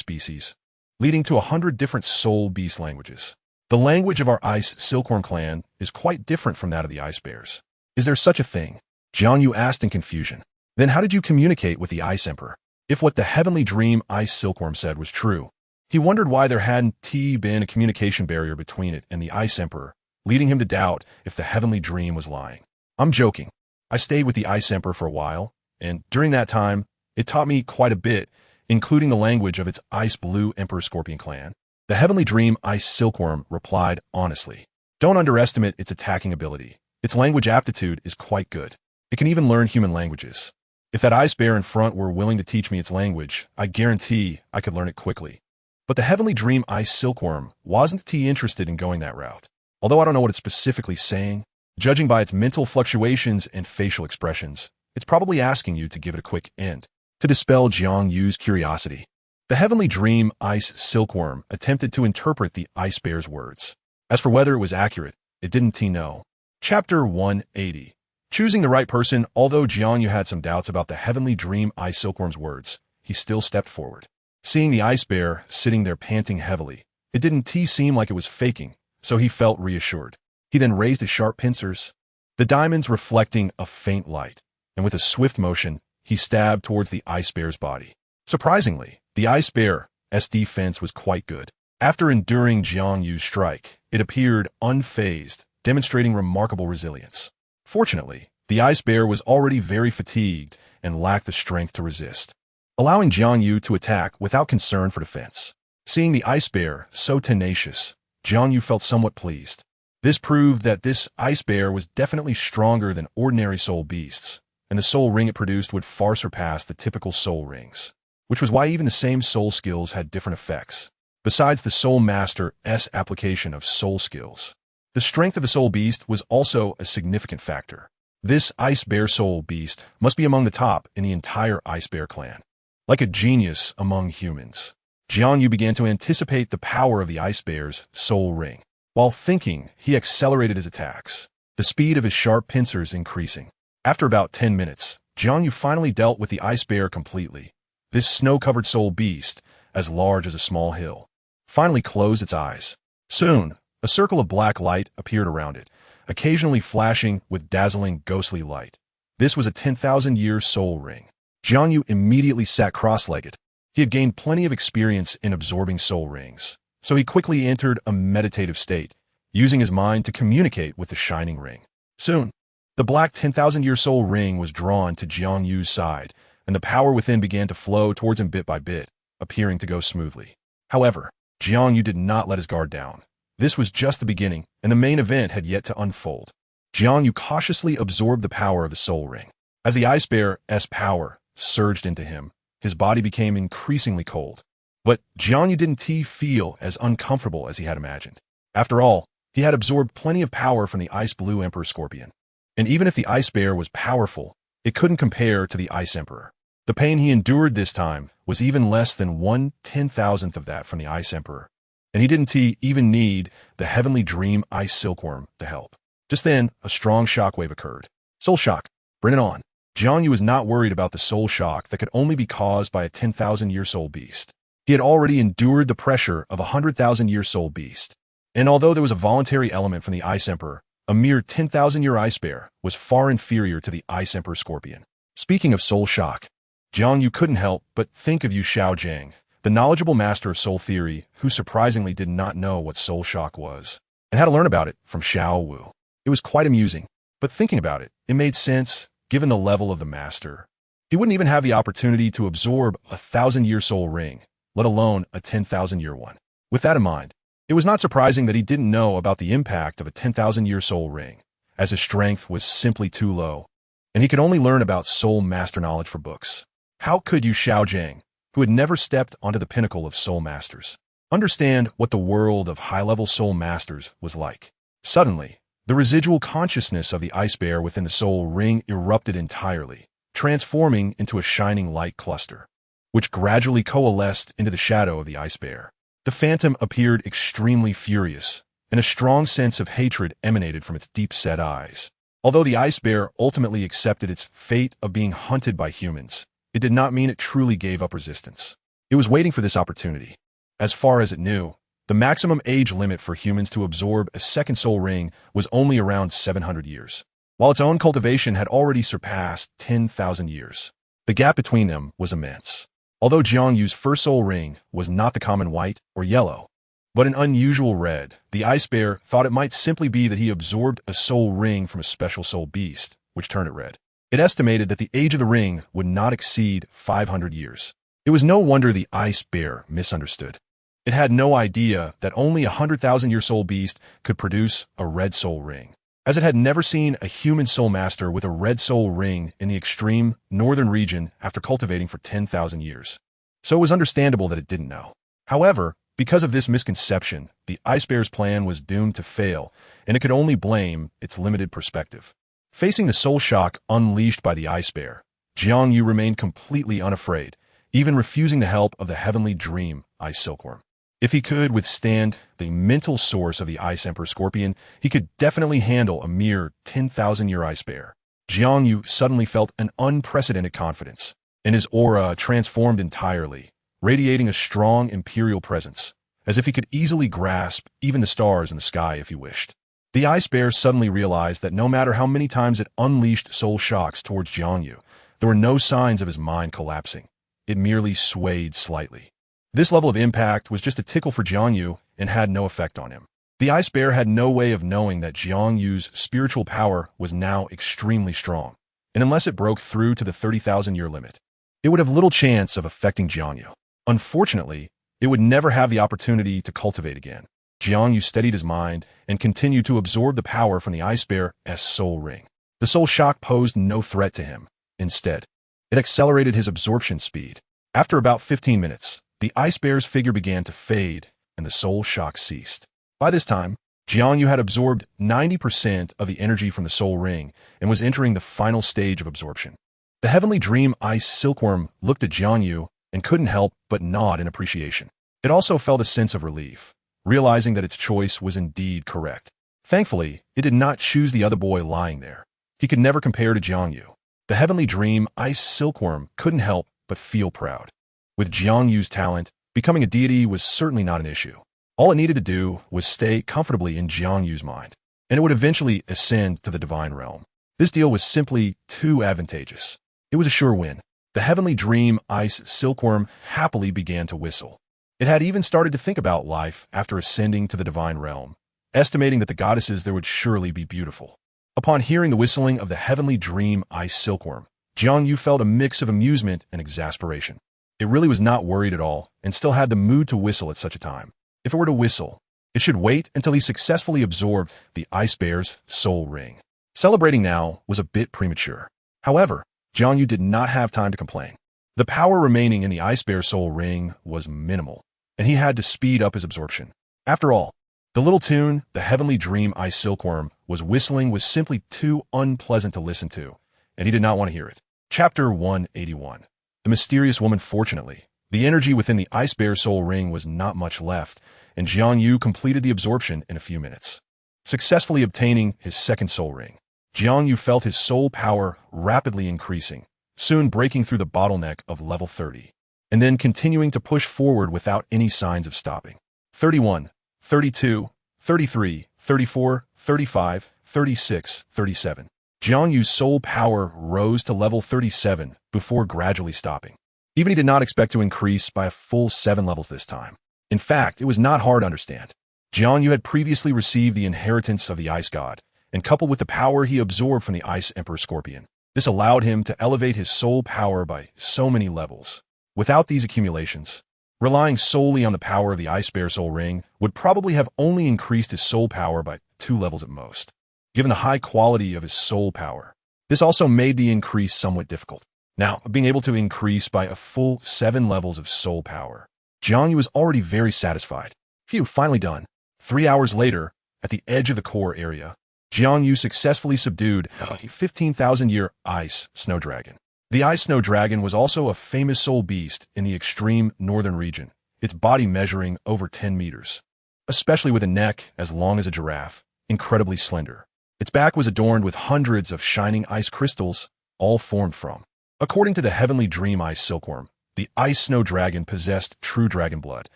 species, leading to 100 different soul beast languages. The language of our ice silkworm clan is quite different from that of the ice bears. Is there such a thing? Jiang Yu asked in confusion. Then how did you communicate with the ice emperor? If what the heavenly dream ice silkworm said was true, he wondered why there hadn't been a communication barrier between it and the ice emperor, leading him to doubt if the heavenly dream was lying. I'm joking. I stayed with the ice emperor for a while, and during that time, it taught me quite a bit, including the language of its ice blue emperor scorpion clan. The heavenly dream ice silkworm replied honestly. Don't underestimate its attacking ability. Its language aptitude is quite good. It can even learn human languages. If that ice bear in front were willing to teach me its language, I guarantee I could learn it quickly. But the heavenly dream ice silkworm wasn't interested in going that route. Although I don't know what it's specifically saying, judging by its mental fluctuations and facial expressions, it's probably asking you to give it a quick end. To dispel Jiang Yu's curiosity, the heavenly dream ice silkworm attempted to interpret the ice bear's words. As for whether it was accurate, it didn't know. Chapter 180. Choosing the right person. Although Jiang Yu had some doubts about the heavenly dream ice silkworm's words, he still stepped forward. Seeing the ice bear sitting there panting heavily, it didn't seem like it was faking, so he felt reassured. He then raised his sharp pincers, the diamonds reflecting a faint light, and with a swift motion, he stabbed towards the ice bear's body. Surprisingly, the ice bear's defense was quite good. After enduring Jiang Yu's strike, it appeared unfazed, demonstrating remarkable resilience. Fortunately, the ice bear was already very fatigued and lacked the strength to resist, allowing Jiang Yu to attack without concern for defense. Seeing the ice bear so tenacious, Jiang Yu felt somewhat pleased. This proved that this ice bear was definitely stronger than ordinary soul beasts, and the soul ring it produced would far surpass the typical soul rings, which was why even the same soul skills had different effects. Besides the soul master's application of soul skills, the strength of the soul beast was also a significant factor. This ice bear soul beast must be among the top in the entire ice bear clan. Like a genius among humans, Jiang Yu began to anticipate the power of the ice bear's soul ring. While thinking, he accelerated his attacks, the speed of his sharp pincers increasing. After about 10 minutes, Jiang Yu finally dealt with the ice bear completely. This snow-covered soul beast, as large as a small hill, finally closed its eyes. Soon, a circle of black light appeared around it, occasionally flashing with dazzling ghostly light. This was a 10,000-year soul ring. Jiang Yu immediately sat cross-legged. He had gained plenty of experience in absorbing soul rings, so he quickly entered a meditative state, using his mind to communicate with the shining ring. Soon, the black 10,000-year soul ring was drawn to Jiang Yu's side, and the power within began to flow towards him bit by bit, appearing to go smoothly. However, Jiang Yu did not let his guard down. This was just the beginning, and the main event had yet to unfold. Jiang Yu cautiously absorbed the power of the soul ring. As the ice bear's power surged into him, his body became increasingly cold. But Jiang Yu didn't feel as uncomfortable as he had imagined. After all, he had absorbed plenty of power from the ice blue emperor scorpion. And even if the ice bear was powerful, it couldn't compare to the ice emperor. The pain he endured this time was even less than 1/10,000th of that from the ice emperor, and he didn't even need the heavenly dream ice silkworm to help. Just then, a strong shockwave occurred. Soul shock. Bring it on. Jiang Yu was not worried about the soul shock that could only be caused by a 10,000-year soul beast. He had already endured the pressure of a 100,000-year soul beast. And although there was a voluntary element from the ice emperor, a mere 10,000-year ice bear, was far inferior to the Ice Emperor Scorpion. Speaking of soul shock, Jiang Yu couldn't help but think of Yu Xiaojing, the knowledgeable master of soul theory who surprisingly did not know what soul shock was, and had to learn about it from Xiao Wu. It was quite amusing, but thinking about it, it made sense, given the level of the master. He wouldn't even have the opportunity to absorb a 1,000-year soul ring, let alone a 10,000-year one. With that in mind, it was not surprising that he didn't know about the impact of a 10,000-year soul ring, as his strength was simply too low, and he could only learn about soul master knowledge for books. How could Yu Xiaojing, who had never stepped onto the pinnacle of soul masters, understand what the world of high-level soul masters was like? Suddenly, the residual consciousness of the ice bear within the soul ring erupted entirely, transforming into a shining light cluster, which gradually coalesced into the shadow of the ice bear. The phantom appeared extremely furious, and a strong sense of hatred emanated from its deep-set eyes. Although the ice bear ultimately accepted its fate of being hunted by humans, it did not mean it truly gave up resistance. It was waiting for this opportunity. As far as it knew, the maximum age limit for humans to absorb a second soul ring was only around 700 years, while its own cultivation had already surpassed 10,000 years. The gap between them was immense. Although JiangYu's first soul ring was not the common white or yellow, but an unusual red, the ice bear thought it might simply be that he absorbed a soul ring from a special soul beast, which turned it red. It estimated that the age of the ring would not exceed 500 years. It was no wonder the ice bear misunderstood. It had no idea that only a 100,000-year soul beast could produce a red soul ring, as it had never seen a human soul master with a red soul ring in the extreme northern region after cultivating for 10,000 years. So it was understandable that it didn't know. However, because of this misconception, the ice bear's plan was doomed to fail, and it could only blame its limited perspective. Facing the soul shock unleashed by the ice bear, Jiang Yu remained completely unafraid, even refusing the help of the heavenly dream ice silkworm. If he could withstand the mental source of the Ice Emperor Scorpion, he could definitely handle a mere 10,000-year ice bear. Jiang Yu suddenly felt an unprecedented confidence, and his aura transformed entirely, radiating a strong imperial presence, as if he could easily grasp even the stars in the sky if he wished. The ice bear suddenly realized that no matter how many times it unleashed soul shocks towards Jiang Yu, there were no signs of his mind collapsing. It merely swayed slightly. This level of impact was just a tickle for Jiang Yu and had no effect on him. The ice bear had no way of knowing that Jiang Yu's spiritual power was now extremely strong, and unless it broke through to the 30,000-year limit, it would have little chance of affecting Jiang Yu. Unfortunately, it would never have the opportunity to cultivate again. Jiang Yu steadied his mind and continued to absorb the power from the ice bear's soul ring. The soul shock posed no threat to him. Instead, it accelerated his absorption speed. After about 15 minutes, the ice bear's figure began to fade, and the soul shock ceased. By this time, Jiang Yu had absorbed 90% of the energy from the soul ring and was entering the final stage of absorption. The heavenly dream ice silkworm looked at Jiang Yu and couldn't help but nod in appreciation. It also felt a sense of relief, realizing that its choice was indeed correct. Thankfully, it did not choose the other boy lying there. He could never compare to Jiang Yu. The heavenly dream ice silkworm couldn't help but feel proud. With Jiang Yu's talent, becoming a deity was certainly not an issue. All it needed to do was stay comfortably in Jiang Yu's mind, and it would eventually ascend to the divine realm. This deal was simply too advantageous. It was a sure win. The heavenly dream ice silkworm happily began to whistle. It had even started to think about life after ascending to the divine realm, estimating that the goddesses there would surely be beautiful. Upon hearing the whistling of the heavenly dream ice silkworm, Jiang Yu felt a mix of amusement and exasperation. It really was not worried at all and still had the mood to whistle at such a time. If it were to whistle, it should wait until he successfully absorbed the ice bear's soul ring. Celebrating now was a bit premature. However, Jiang Yu did not have time to complain. The power remaining in the ice bear's soul ring was minimal, and he had to speed up his absorption. After all, the little tune the heavenly dream ice silkworm was whistling was simply too unpleasant to listen to, and he did not want to hear it. Chapter 181. The mysterious woman. Fortunately, the energy within the ice bear's soul ring was not much left, and Jiang Yu completed the absorption in a few minutes. Successfully obtaining his second soul ring, Jiang Yu felt his soul power rapidly increasing, soon breaking through the bottleneck of level 30, and then continuing to push forward without any signs of stopping. 31, 32, 33, 34, 35, 36, 37. Jiang Yu's soul power rose to level 37 before gradually stopping. Even he did not expect to increase by a full 7 levels this time. In fact, it was not hard to understand. Jiang Yu had previously received the inheritance of the Ice God, and coupled with the power he absorbed from the Ice Emperor Scorpion, this allowed him to elevate his soul power by so many levels. Without these accumulations, relying solely on the power of the Ice Bear Soul Ring would probably have only increased his soul power by 2 levels at most. Given the high quality of his soul power, this also made the increase somewhat difficult. Now, being able to increase by a full 7 levels of soul power, Jiang Yu was already very satisfied. Phew, finally done. 3 hours later, at the edge of the core area, Jiang Yu successfully subdued a 15,000-year ice snow dragon. The ice snow dragon was also a famous soul beast in the extreme northern region, its body measuring over 10 meters, especially with a neck as long as a giraffe, incredibly slender. Its back was adorned with hundreds of shining ice crystals, all formed from. According to the heavenly dream ice silkworm, the ice snow dragon possessed true dragon blood,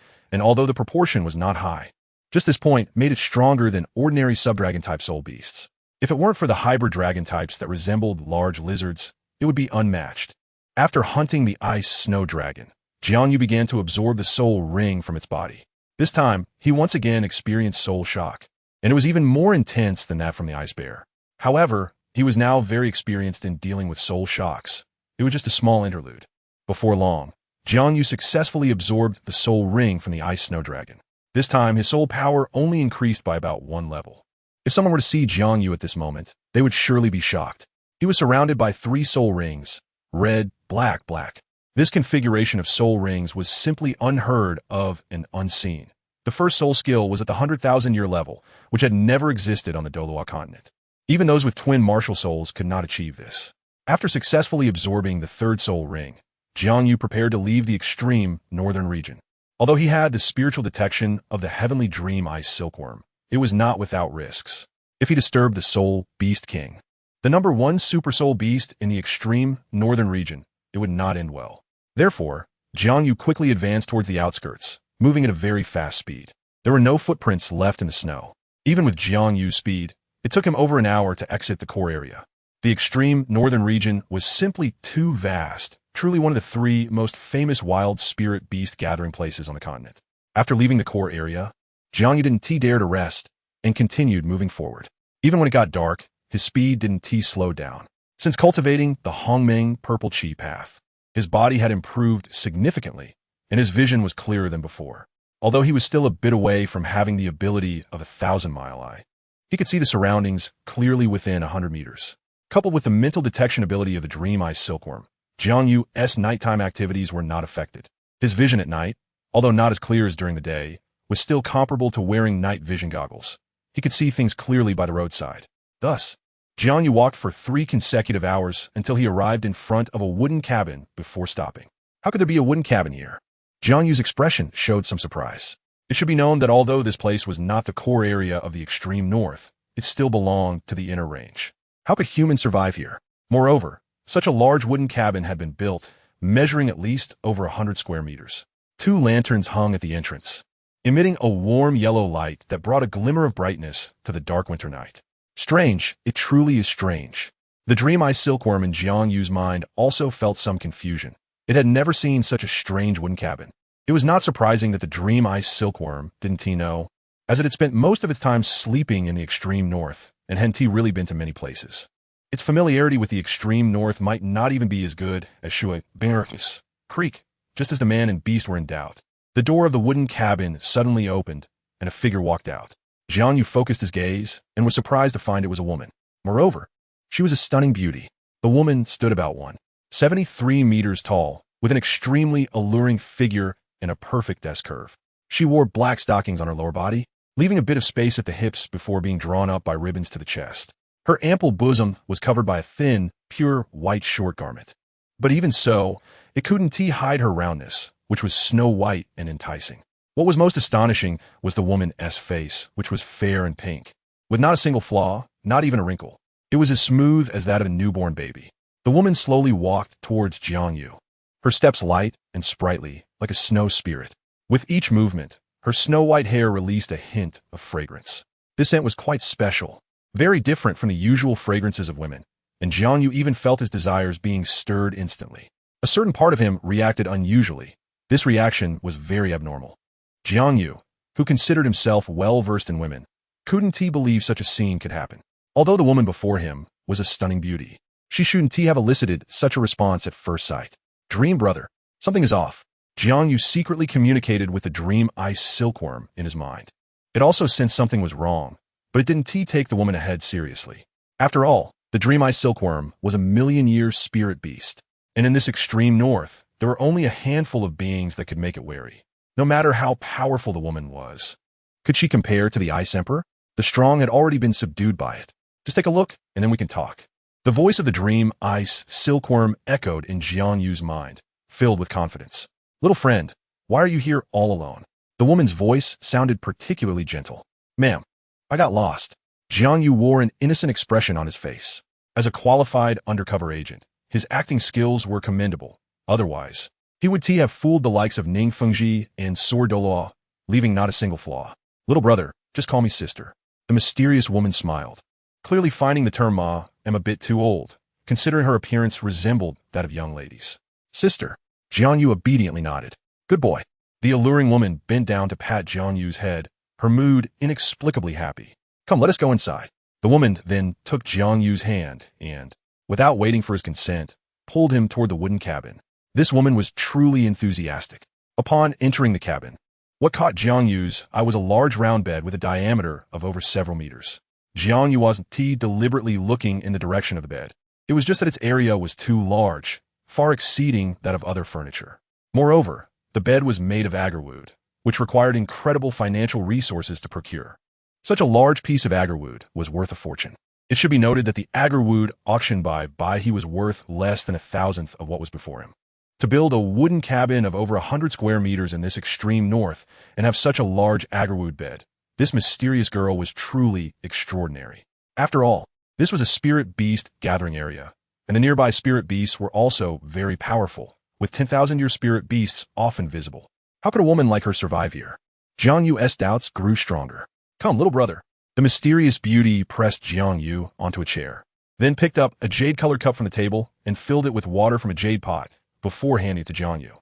and although the proportion was not high, just this point made it stronger than ordinary subdragon-type soul beasts. If it weren't for the hybrid dragon types that resembled large lizards, it would be unmatched. After hunting the ice snow dragon, Jiang Yu began to absorb the soul ring from its body. This time, he once again experienced soul shock, and it was even more intense than that from the ice bear. However, he was now very experienced in dealing with soul shocks. It was just a small interlude. Before long, Jiang Yu successfully absorbed the soul ring from the ice snow dragon. This time, his soul power only increased by about 1 level. If someone were to see Jiang Yu at this moment, they would surely be shocked. He was surrounded by 3 soul rings, red, black, black. This configuration of soul rings was simply unheard of and unseen. The first soul skill was at the 100,000-year level, which had never existed on the Douluo Continent. Even those with twin martial souls could not achieve this. After successfully absorbing the 3rd soul ring, Jiang Yu prepared to leave the extreme northern region. Although he had the spiritual detection of the heavenly dream ice silkworm, it was not without risks. If he disturbed the soul beast king, the number 1 super soul beast in the extreme northern region, it would not end well. Therefore, Jiang Yu quickly advanced towards the outskirts, moving at a very fast speed. There were no footprints left in the snow. Even with Jiang Yu's speed, it took him over an hour to exit the core area. The extreme northern region was simply too vast, truly one of the 3 most famous wild spirit beast gathering places on the continent. After leaving the core area, Jiang Yu didn't dare to rest and continued moving forward. Even when it got dark, his speed didn't slow down. Since cultivating the Hongmeng Purple Chi path, his body had improved significantly, and his vision was clearer than before. Although he was still a bit away from having the ability of a 1,000-mile eye, he could see the surroundings clearly within 100 meters. Coupled with the mental detection ability of the Dream Ice Silkworm, Jiang Yu's nighttime activities were not affected. His vision at night, although not as clear as during the day, was still comparable to wearing night vision goggles. He could see things clearly by the roadside. Thus, Jiang Yu walked for 3 consecutive hours until he arrived in front of a wooden cabin before stopping. How could there be a wooden cabin here? Jiang Yu's expression showed some surprise. It should be known that although this place was not the core area of the extreme north, it still belonged to the inner range. How could humans survive here? Moreover, such a large wooden cabin had been built, measuring at least over 100 square meters. 2 lanterns hung at the entrance, emitting a warm yellow light that brought a glimmer of brightness to the dark winter night. Strange, it truly is strange. The Dream Eye Silkworm in Jiang Yu's mind also felt some confusion. It had never seen such a strange wooden cabin. It was not surprising that the Dream Eye Silkworm didn't know, as it had spent most of its time sleeping in the extreme north, and hadn't really been to many places. Its familiarity with the extreme north might not even be as good as Shui Benger's Creek, just as the man and beast were in doubt. The door of the wooden cabin suddenly opened, and a figure walked out. Jiang Yu focused his gaze and was surprised to find it was a woman. Moreover, she was a stunning beauty. The woman stood about 173 meters tall, with an extremely alluring figure and a perfect S-curve. She wore black stockings on her lower body, leaving a bit of space at the hips before being drawn up by ribbons to the chest. Her ample bosom was covered by a thin, pure white short garment. But even so, it couldn't hide her roundness, which was snow white and enticing. What was most astonishing was the woman's face, which was fair and pink, with not a single flaw, not even a wrinkle. It was as smooth as that of a newborn baby. The woman slowly walked towards Jiang Yu, her steps light and sprightly, like a snow spirit. With each movement, her snow-white hair released a hint of fragrance. This scent was quite special, very different from the usual fragrances of women, and Jiang Yu even felt his desires being stirred instantly. A certain part of him reacted unusually. This reaction was very abnormal. Jiang Yu, who considered himself well-versed in women, couldn't he believe such a scene could happen. Although the woman before him was a stunning beauty, she shouldn't he have elicited such a response at first sight. Dream brother, something is off. Jiang Yu secretly communicated with the dream ice silkworm in his mind. It also sensed something was wrong, but it didn't take the woman ahead seriously. After all, the dream ice silkworm was a million-year spirit beast, and in this extreme north, there were only a handful of beings that could make it wary, no matter how powerful the woman was. Could she compare to the Ice Emperor? The strong had already been subdued by it. Just take a look, and then we can talk. The voice of the dream ice silkworm echoed in Jiang Yu's mind, filled with confidence. Little friend, why are you here all alone? The woman's voice sounded particularly gentle. Ma'am, I got lost. Jiang Yu wore an innocent expression on his face. As a qualified undercover agent, his acting skills were commendable. Otherwise, he would have fooled the likes of Ning Fengji and Sword Douluo, leaving not a single flaw. Little brother, just call me sister. The mysterious woman smiled, clearly finding the term ma am a bit too old, considering her appearance resembled that of young ladies. Sister. Jiang Yu obediently nodded. Good boy. The alluring woman bent down to pat Jiang Yu's head, her mood inexplicably happy. Come, let us go inside. The woman then took Jiang Yu's hand and, without waiting for his consent, pulled him toward the wooden cabin. This woman was truly enthusiastic. Upon entering the cabin, what caught Jiang Yu's eye was a large round bed with a diameter of over several meters. Jiang Yu wasn't deliberately looking in the direction of the bed. It was just that its area was too large, far exceeding that of other furniture. Moreover, the bed was made of agarwood, which required incredible financial resources to procure. Such a large piece of agarwood was worth a fortune. It should be noted that the agarwood auctioned by he was worth less than 1,000th of what was before him. To build a wooden cabin of over 100 square meters in this extreme north and have such a large agarwood bed, this mysterious girl was truly extraordinary. After all, this was a spirit beast gathering area, and the nearby spirit beasts were also very powerful, with 10,000-year spirit beasts often visible. How could a woman like her survive here? Jiang Yu's doubts grew stronger. Come, little brother. The mysterious beauty pressed Jiang Yu onto a chair, then picked up a jade-colored cup from the table and filled it with water from a jade pot before handing it to Jiang Yu.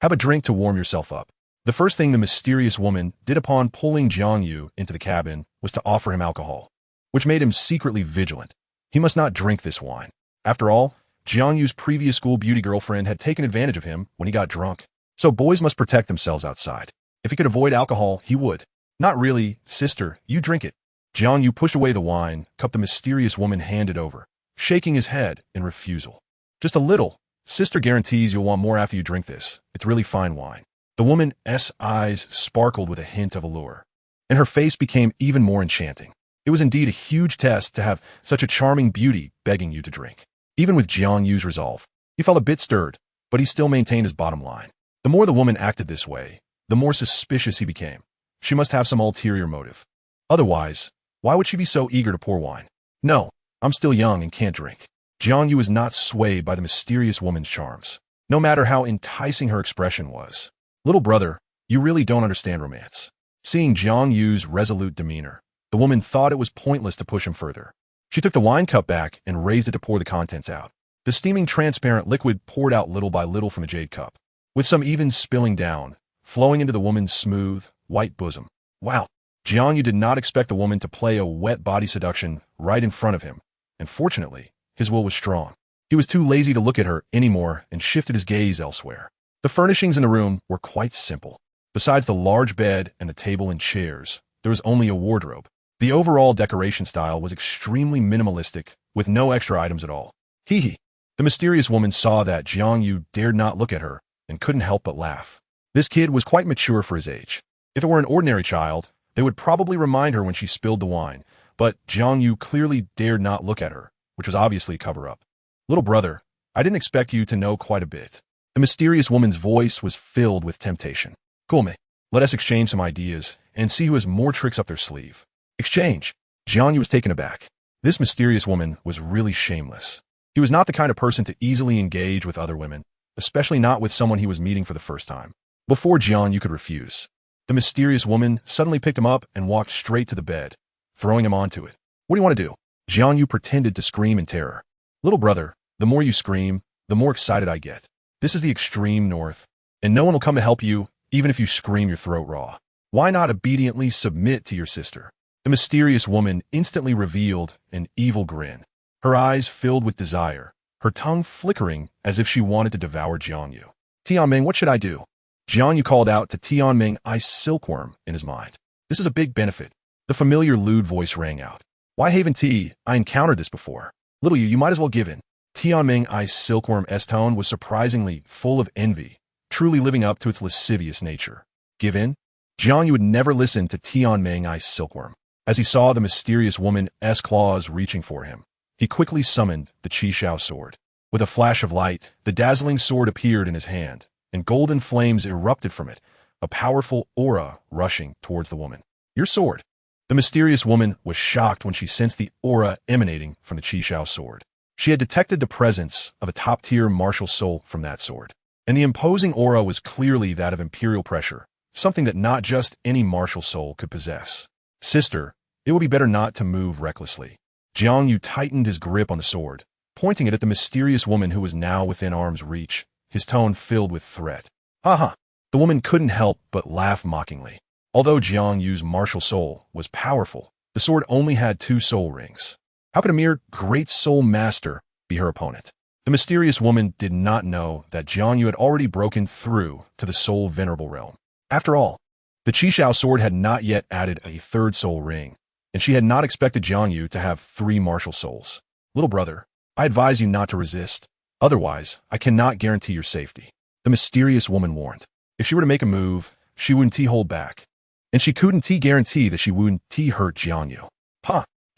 Have a drink to warm yourself up. The first thing the mysterious woman did upon pulling Jiang Yu into the cabin was to offer him alcohol, which made him secretly vigilant. He must not drink this wine. After all, Jiang Yu's previous school beauty girlfriend had taken advantage of him when he got drunk. So boys must protect themselves outside. If he could avoid alcohol, he would. Not really, sister, you drink it. Jiang Yu pushed away the wine cup the mysterious woman handed over, shaking his head in refusal. Just a little. Sister guarantees you'll want more after you drink this. It's really fine wine. The woman's eyes sparkled with a hint of allure, and her face became even more enchanting. It was indeed a huge test to have such a charming beauty begging you to drink. Even with Jiang Yu's resolve, he felt a bit stirred, but he still maintained his bottom line. The more the woman acted this way, the more suspicious he became. She must have some ulterior motive. Otherwise, why would she be so eager to pour wine? No, I'm still young and can't drink. Jiang Yu was not swayed by the mysterious woman's charms, no matter how enticing her expression was. Little brother, you really don't understand romance. Seeing Jiang Yu's resolute demeanor, the woman thought it was pointless to push him further. She took the wine cup back and raised it to pour the contents out. The steaming transparent liquid poured out little by little from a jade cup, with some even spilling down, flowing into the woman's smooth, white bosom. Wow! Jiang Yu did not expect the woman to play a wet body seduction right in front of him, and fortunately, his will was strong. He was too lazy to look at her anymore and shifted his gaze elsewhere. The furnishings in the room were quite simple. Besides the large bed and the table and chairs, there was only a wardrobe. The overall decoration style was extremely minimalistic, with no extra items at all. Hee. The mysterious woman saw that Jiang Yu dared not look at her and couldn't help but laugh. This kid was quite mature for his age. If it were an ordinary child, they would probably remind her when she spilled the wine, but Jiang Yu clearly dared not look at her, which was obviously a cover-up. Little brother, I didn't expect you to know quite a bit. The mysterious woman's voice was filled with temptation. Cool me. Let us exchange some ideas and see who has more tricks up their sleeve. Exchange. Jiang Yu was taken aback. This mysterious woman was really shameless. He was not the kind of person to easily engage with other women, especially not with someone he was meeting for the first time. Before Jiang Yu could refuse, the mysterious woman suddenly picked him up and walked straight to the bed, throwing him onto it. What do you want to do? Jiang Yu pretended to scream in terror. Little brother, the more you scream, the more excited I get. This is the extreme north, and no one will come to help you, even if you scream your throat raw. Why not obediently submit to your sister? The mysterious woman instantly revealed an evil grin. Her eyes filled with desire, her tongue flickering as if she wanted to devour JiangYu. Tianming, what should I do? JiangYu called out to Tianming, ice silkworm, in his mind. This is a big benefit. The familiar lewd voice rang out. Why Haven T? I encountered this before. Little you might as well give in. Tianming ice silkworm's tone was surprisingly full of envy, truly living up to its lascivious nature. Give in? JiangYu would never listen to Tianming ice silkworm. As he saw the mysterious woman's claws reaching for him, he quickly summoned the Chixiao Sword. With a flash of light, the dazzling sword appeared in his hand, and golden flames erupted from it, a powerful aura rushing towards the woman. Your sword. The mysterious woman was shocked when she sensed the aura emanating from the Chixiao Sword. She had detected the presence of a top-tier martial soul from that sword, and the imposing aura was clearly that of imperial pressure, something that not just any martial soul could possess. Sister, it would be better not to move recklessly. Jiang Yu tightened his grip on the sword, pointing it at the mysterious woman who was now within arm's reach, his tone filled with threat. Ha! The woman couldn't help but laugh mockingly. Although Jiang Yu's martial soul was powerful, the sword only had 2 soul rings. How could a mere great soul master be her opponent? The mysterious woman did not know that Jiang Yu had already broken through to the soul venerable realm. After all, the Chixiao Sword had not yet added a 3rd soul ring, and she had not expected Jiang Yu to have 3 martial souls. Little brother, I advise you not to resist. Otherwise, I cannot guarantee your safety. The mysterious woman warned. If she were to make a move, she wouldn't hold back. And she couldn't guarantee that she wouldn't hurt Jiang Yu.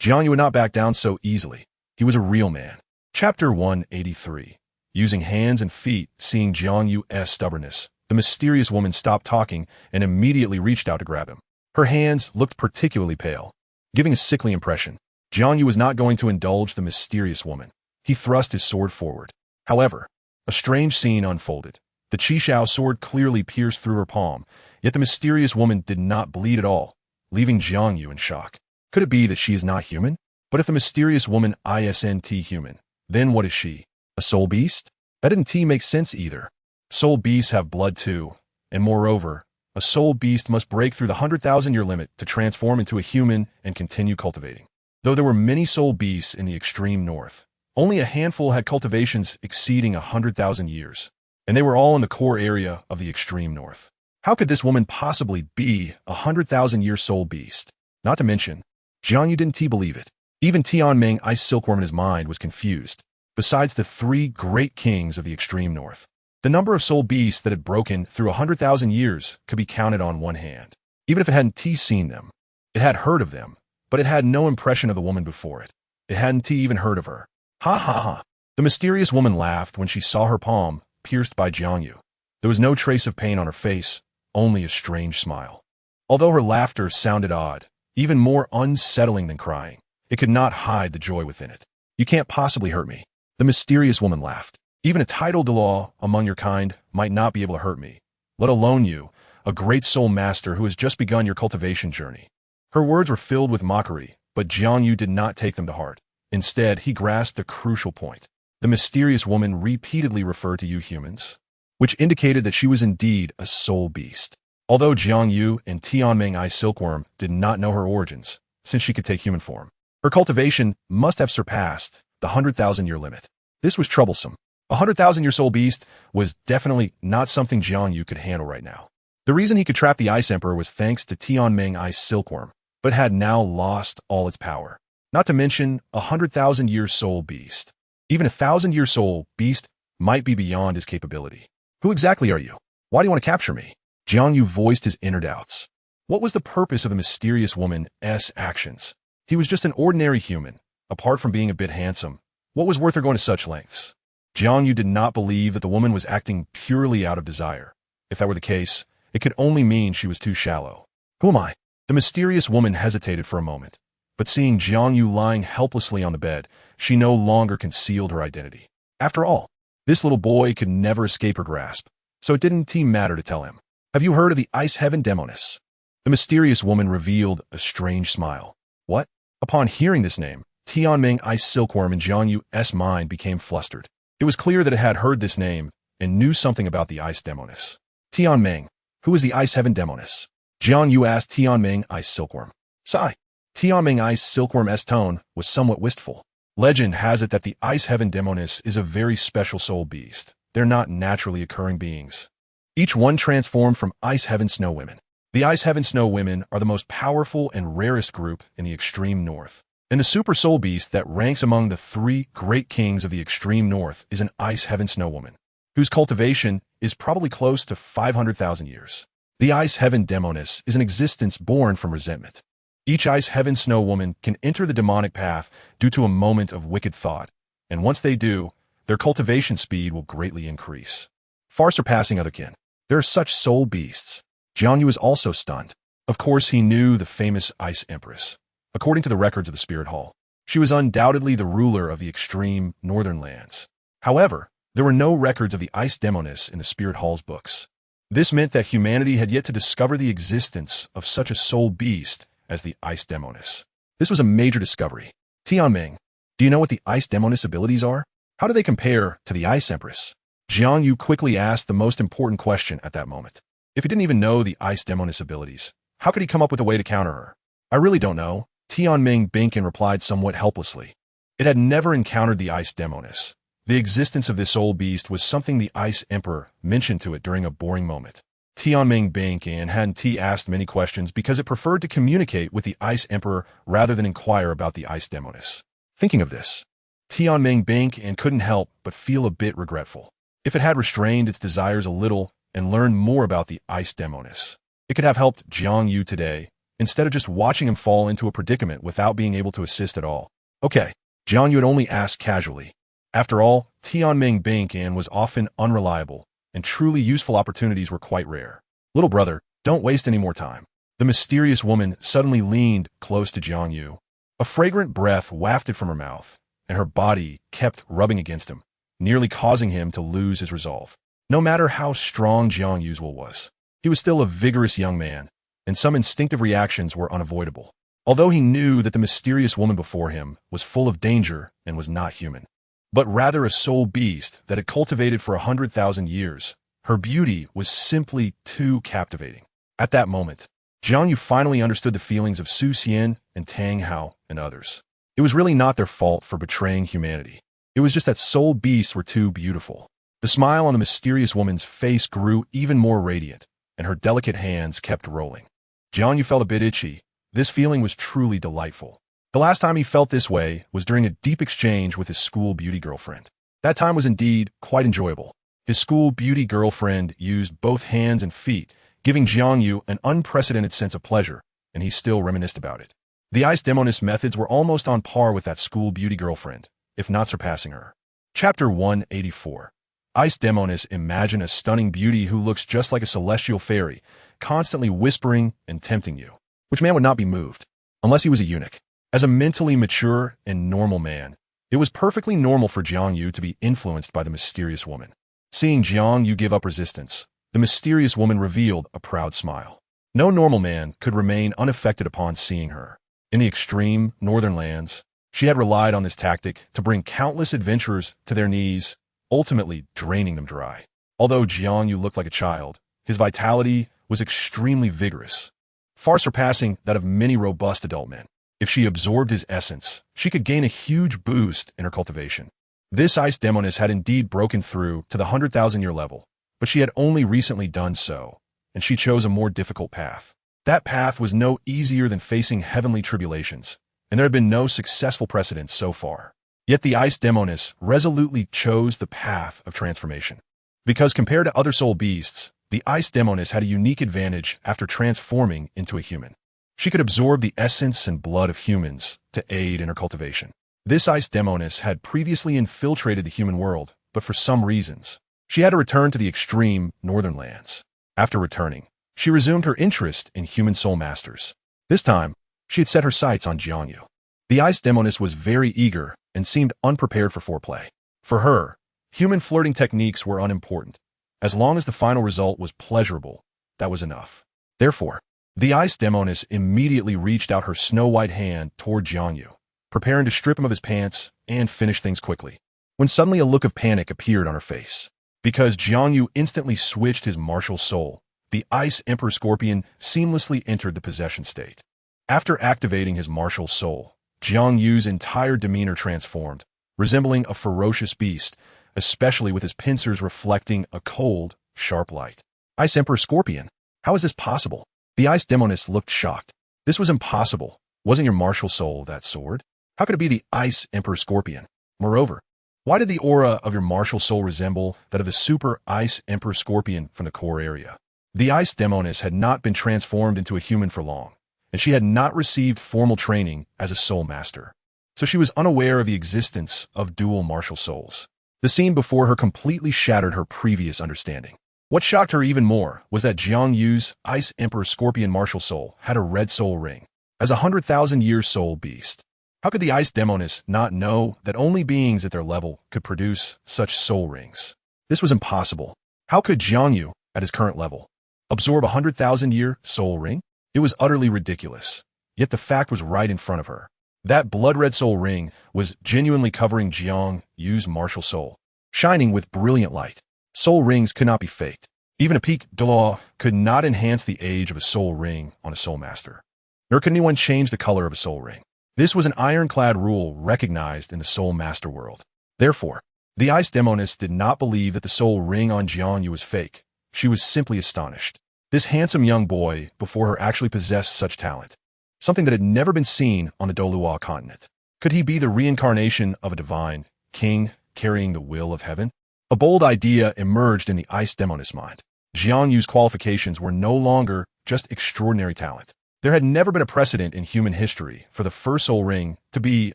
Jiang Yu would not back down so easily. He was a real man. Chapter 183. Using hands and feet, seeing Jiang Yu's stubbornness, the mysterious woman stopped talking and immediately reached out to grab him. Her hands looked particularly pale, giving a sickly impression. Jiang Yu was not going to indulge the mysterious woman. He thrust his sword forward. However, a strange scene unfolded. The Chixiao Sword clearly pierced through her palm, yet the mysterious woman did not bleed at all, leaving Jiang Yu in shock. Could it be that she is not human? But if the mysterious woman isn't human, then what is she? A soul beast? That didn't make sense either. Soul beasts have blood too, and moreover, a soul beast must break through the 100,000-year limit to transform into a human and continue cultivating. Though there were many soul beasts in the extreme north, only a handful had cultivations exceeding 100,000 years, and they were all in the core area of the extreme north. How could this woman possibly be a 100,000-year soul beast? Not to mention, Jiang Yu didn't believe it. Even Tianming ice silkworm in his mind was confused. Besides the 3 great kings of the extreme north, the number of soul beasts that had broken through 100,000 years could be counted on one hand. Even if it hadn't seen them, it had heard of them, but it had no impression of the woman before it. It hadn't even heard of her. Ha! The mysterious woman laughed when she saw her palm pierced by Jiang Yu. There was no trace of pain on her face, only a strange smile. Although her laughter sounded odd, even more unsettling than crying, it could not hide the joy within it. You can't possibly hurt me. The mysterious woman laughed. Even a titled Douluo among your kind might not be able to hurt me, let alone you, a great soul master who has just begun your cultivation journey. Her words were filled with mockery, but Jiang Yu did not take them to heart. Instead, he grasped a crucial point. The mysterious woman repeatedly referred to you humans, which indicated that she was indeed a soul beast. Although Jiang Yu and Tianming ice silkworm did not know her origins, since she could take human form, her cultivation must have surpassed the 100,000-year limit. This was troublesome. A 100,000-year soul beast was definitely not something Jiang Yu could handle right now. The reason he could trap the Ice Emperor was thanks to Tianming ice silkworm, but had now lost all its power. Not to mention a 100,000-year soul beast. Even a 1,000-year soul beast might be beyond his capability. Who exactly are you? Why do you want to capture me? Jiang Yu voiced his inner doubts. What was the purpose of the mysterious woman's actions? He was just an ordinary human. Apart from being a bit handsome, what was worth her going to such lengths? Jiang Yu did not believe that the woman was acting purely out of desire. If that were the case, it could only mean she was too shallow. Who am I? The mysterious woman hesitated for a moment, but seeing Jiang Yu lying helplessly on the bed, she no longer concealed her identity. After all, this little boy could never escape her grasp, so it didn't matter to tell him. Have you heard of the Ice Heaven Demoness? The mysterious woman revealed a strange smile. What? Upon hearing this name, Tianming Ice Silkworm in Jiang Yu's mind became flustered. It was clear that it had heard this name and knew something about the Ice Demoness. Tianming, who is the Ice Heaven Demoness? Jiang Yu asked Tianming Ice Silkworm. Sigh. Tianming Ice Silkworm's tone was somewhat wistful. Legend has it that the Ice Heaven Demoness is a very special soul beast. They're not naturally occurring beings. Each one transformed from Ice Heaven Snow Women. The Ice Heaven Snow Women are the most powerful and rarest group in the extreme north. And the super soul beast that ranks among the 3 great kings of the extreme north is an Ice Heaven Snow Woman, whose cultivation is probably close to 500,000 years. The Ice Heaven Demoness is an existence born from resentment. Each Ice Heaven Snow Woman can enter the demonic path due to a moment of wicked thought, and once they do, their cultivation speed will greatly increase, far surpassing other kin. There are such soul beasts. Jiang Yu was also stunned. Of course, he knew the famous Ice Empress. According to the records of the Spirit Hall, she was undoubtedly the ruler of the extreme northern lands. However, there were no records of the Ice Demoness in the Spirit Hall's books. This meant that humanity had yet to discover the existence of such a soul beast as the Ice Demoness. This was a major discovery. Tianming, do you know what the Ice Demoness abilities are? How do they compare to the Ice Empress? Jiang Yu quickly asked the most important question at that moment. If he didn't even know the Ice Demoness abilities, how could he come up with a way to counter her? I really don't know, Tianming Binkin replied somewhat helplessly. It had never encountered the Ice Demoness. The existence of this soul beast was something the Ice Emperor mentioned to it during a boring moment. Tianming Binkin hadn't asked many questions because it preferred to communicate with the Ice Emperor rather than inquire about the Ice Demoness. Thinking of this, Tianming Binkin couldn't help but feel a bit regretful. If it had restrained its desires a little and learned more about the Ice Demoness, it could have helped Jiang Yu today, instead of just watching him fall into a predicament without being able to assist at all. Okay, Jiang Yu had only asked casually. After all, Tianming Binkin was often unreliable, and truly useful opportunities were quite rare. Little brother, don't waste any more time. The mysterious woman suddenly leaned close to Jiang Yu. A fragrant breath wafted from her mouth, and her body kept rubbing against him, nearly causing him to lose his resolve. No matter how strong Jiang Yu's will was, he was still a vigorous young man, and some instinctive reactions were unavoidable. Although he knew that the mysterious woman before him was full of danger and was not human, but rather a soul beast that had cultivated for 100,000 years, her beauty was simply too captivating. At that moment, Jiang Yu finally understood the feelings of Su Xian and Tang Hao and others. It was really not their fault for betraying humanity. It was just that soul beasts were too beautiful. The smile on the mysterious woman's face grew even more radiant, and her delicate hands kept rolling. Jiang Yu felt a bit itchy. This feeling was truly delightful. The last time he felt this way was during a deep exchange with his school beauty girlfriend. That time was indeed quite enjoyable. His school beauty girlfriend used both hands and feet, giving Jiang Yu an unprecedented sense of pleasure, and he still reminisced about it. The Ice Demoness methods were almost on par with that school beauty girlfriend, if not surpassing her. Chapter 184. Ice Demoness imagine a stunning beauty who looks just like a celestial fairy, constantly whispering and tempting you. Which man would not be moved? Unless he was a eunuch. As a mentally mature and normal man, it was perfectly normal for Jiang Yu to be influenced by the mysterious woman. Seeing Jiang Yu give up resistance, the mysterious woman revealed a proud smile. No normal man could remain unaffected upon seeing her. In the extreme northern lands, she had relied on this tactic to bring countless adventurers to their knees, ultimately draining them dry. Although Jiang Yu looked like a child, his vitality was extremely vigorous, far surpassing that of many robust adult men. If she absorbed his essence, she could gain a huge boost in her cultivation. This Ice Demoness had indeed broken through to the 100,000-year level, but she had only recently done so, and she chose a more difficult path. That path was no easier than facing heavenly tribulations, and there had been no successful precedents so far. Yet the Ice Demoness resolutely chose the path of transformation. Because compared to other soul beasts, the Ice Demoness had a unique advantage after transforming into a human. She could absorb the essence and blood of humans to aid in her cultivation. This Ice Demoness had previously infiltrated the human world, but for some reasons, she had to return to the extreme northern lands. After returning, she resumed her interest in human soul masters. This time, she had set her sights on Jiang Yu. The Ice Demoness was very eager and seemed unprepared for foreplay. For her, human flirting techniques were unimportant. As long as the final result was pleasurable, that was enough. Therefore, the Ice Demoness immediately reached out her snow-white hand toward Jiang Yu, preparing to strip him of his pants and finish things quickly, when suddenly a look of panic appeared on her face. Because Jiang Yu instantly switched his martial soul, the Ice Emperor Scorpion seamlessly entered the possession state. After activating his martial soul, Jiang Yu's entire demeanor transformed, resembling a ferocious beast, especially with his pincers reflecting a cold, sharp light. Ice Emperor Scorpion? How is this possible? The Ice Demoness looked shocked. This was impossible. Wasn't your martial soul that sword? How could it be the Ice Emperor Scorpion? Moreover, why did the aura of your martial soul resemble that of the Super Ice Emperor Scorpion from the core area? The Ice Demoness had not been transformed into a human for long, and she had not received formal training as a soul master. So she was unaware of the existence of dual martial souls. The scene before her completely shattered her previous understanding. What shocked her even more was that Jiang Yu's Ice Emperor Scorpion martial soul had a red soul ring. As a 100,000-year soul beast, how could the Ice Demoness not know that only beings at their level could produce such soul rings? This was impossible. How could Jiang Yu, at his current level, absorb a 100,000-year soul ring? It was utterly ridiculous. Yet the fact was right in front of her. That blood-red soul ring was genuinely covering Jiang Yu's martial soul, shining with brilliant light. Soul rings could not be faked. Even a peak Dalu could not enhance the age of a soul ring on a soul master. Nor could anyone change the color of a soul ring. This was an ironclad rule recognized in the soul master world. Therefore, the Ice Demoness did not believe that the soul ring on Jiang Yu was fake. She was simply astonished. This handsome young boy before her actually possessed such talent, something that had never been seen on the Douluo Continent. Could he be the reincarnation of a divine king carrying the will of heaven? A bold idea emerged in the Ice Demoness mind. Jiang Yu's qualifications were no longer just extraordinary talent. There had never been a precedent in human history for the first soul ring to be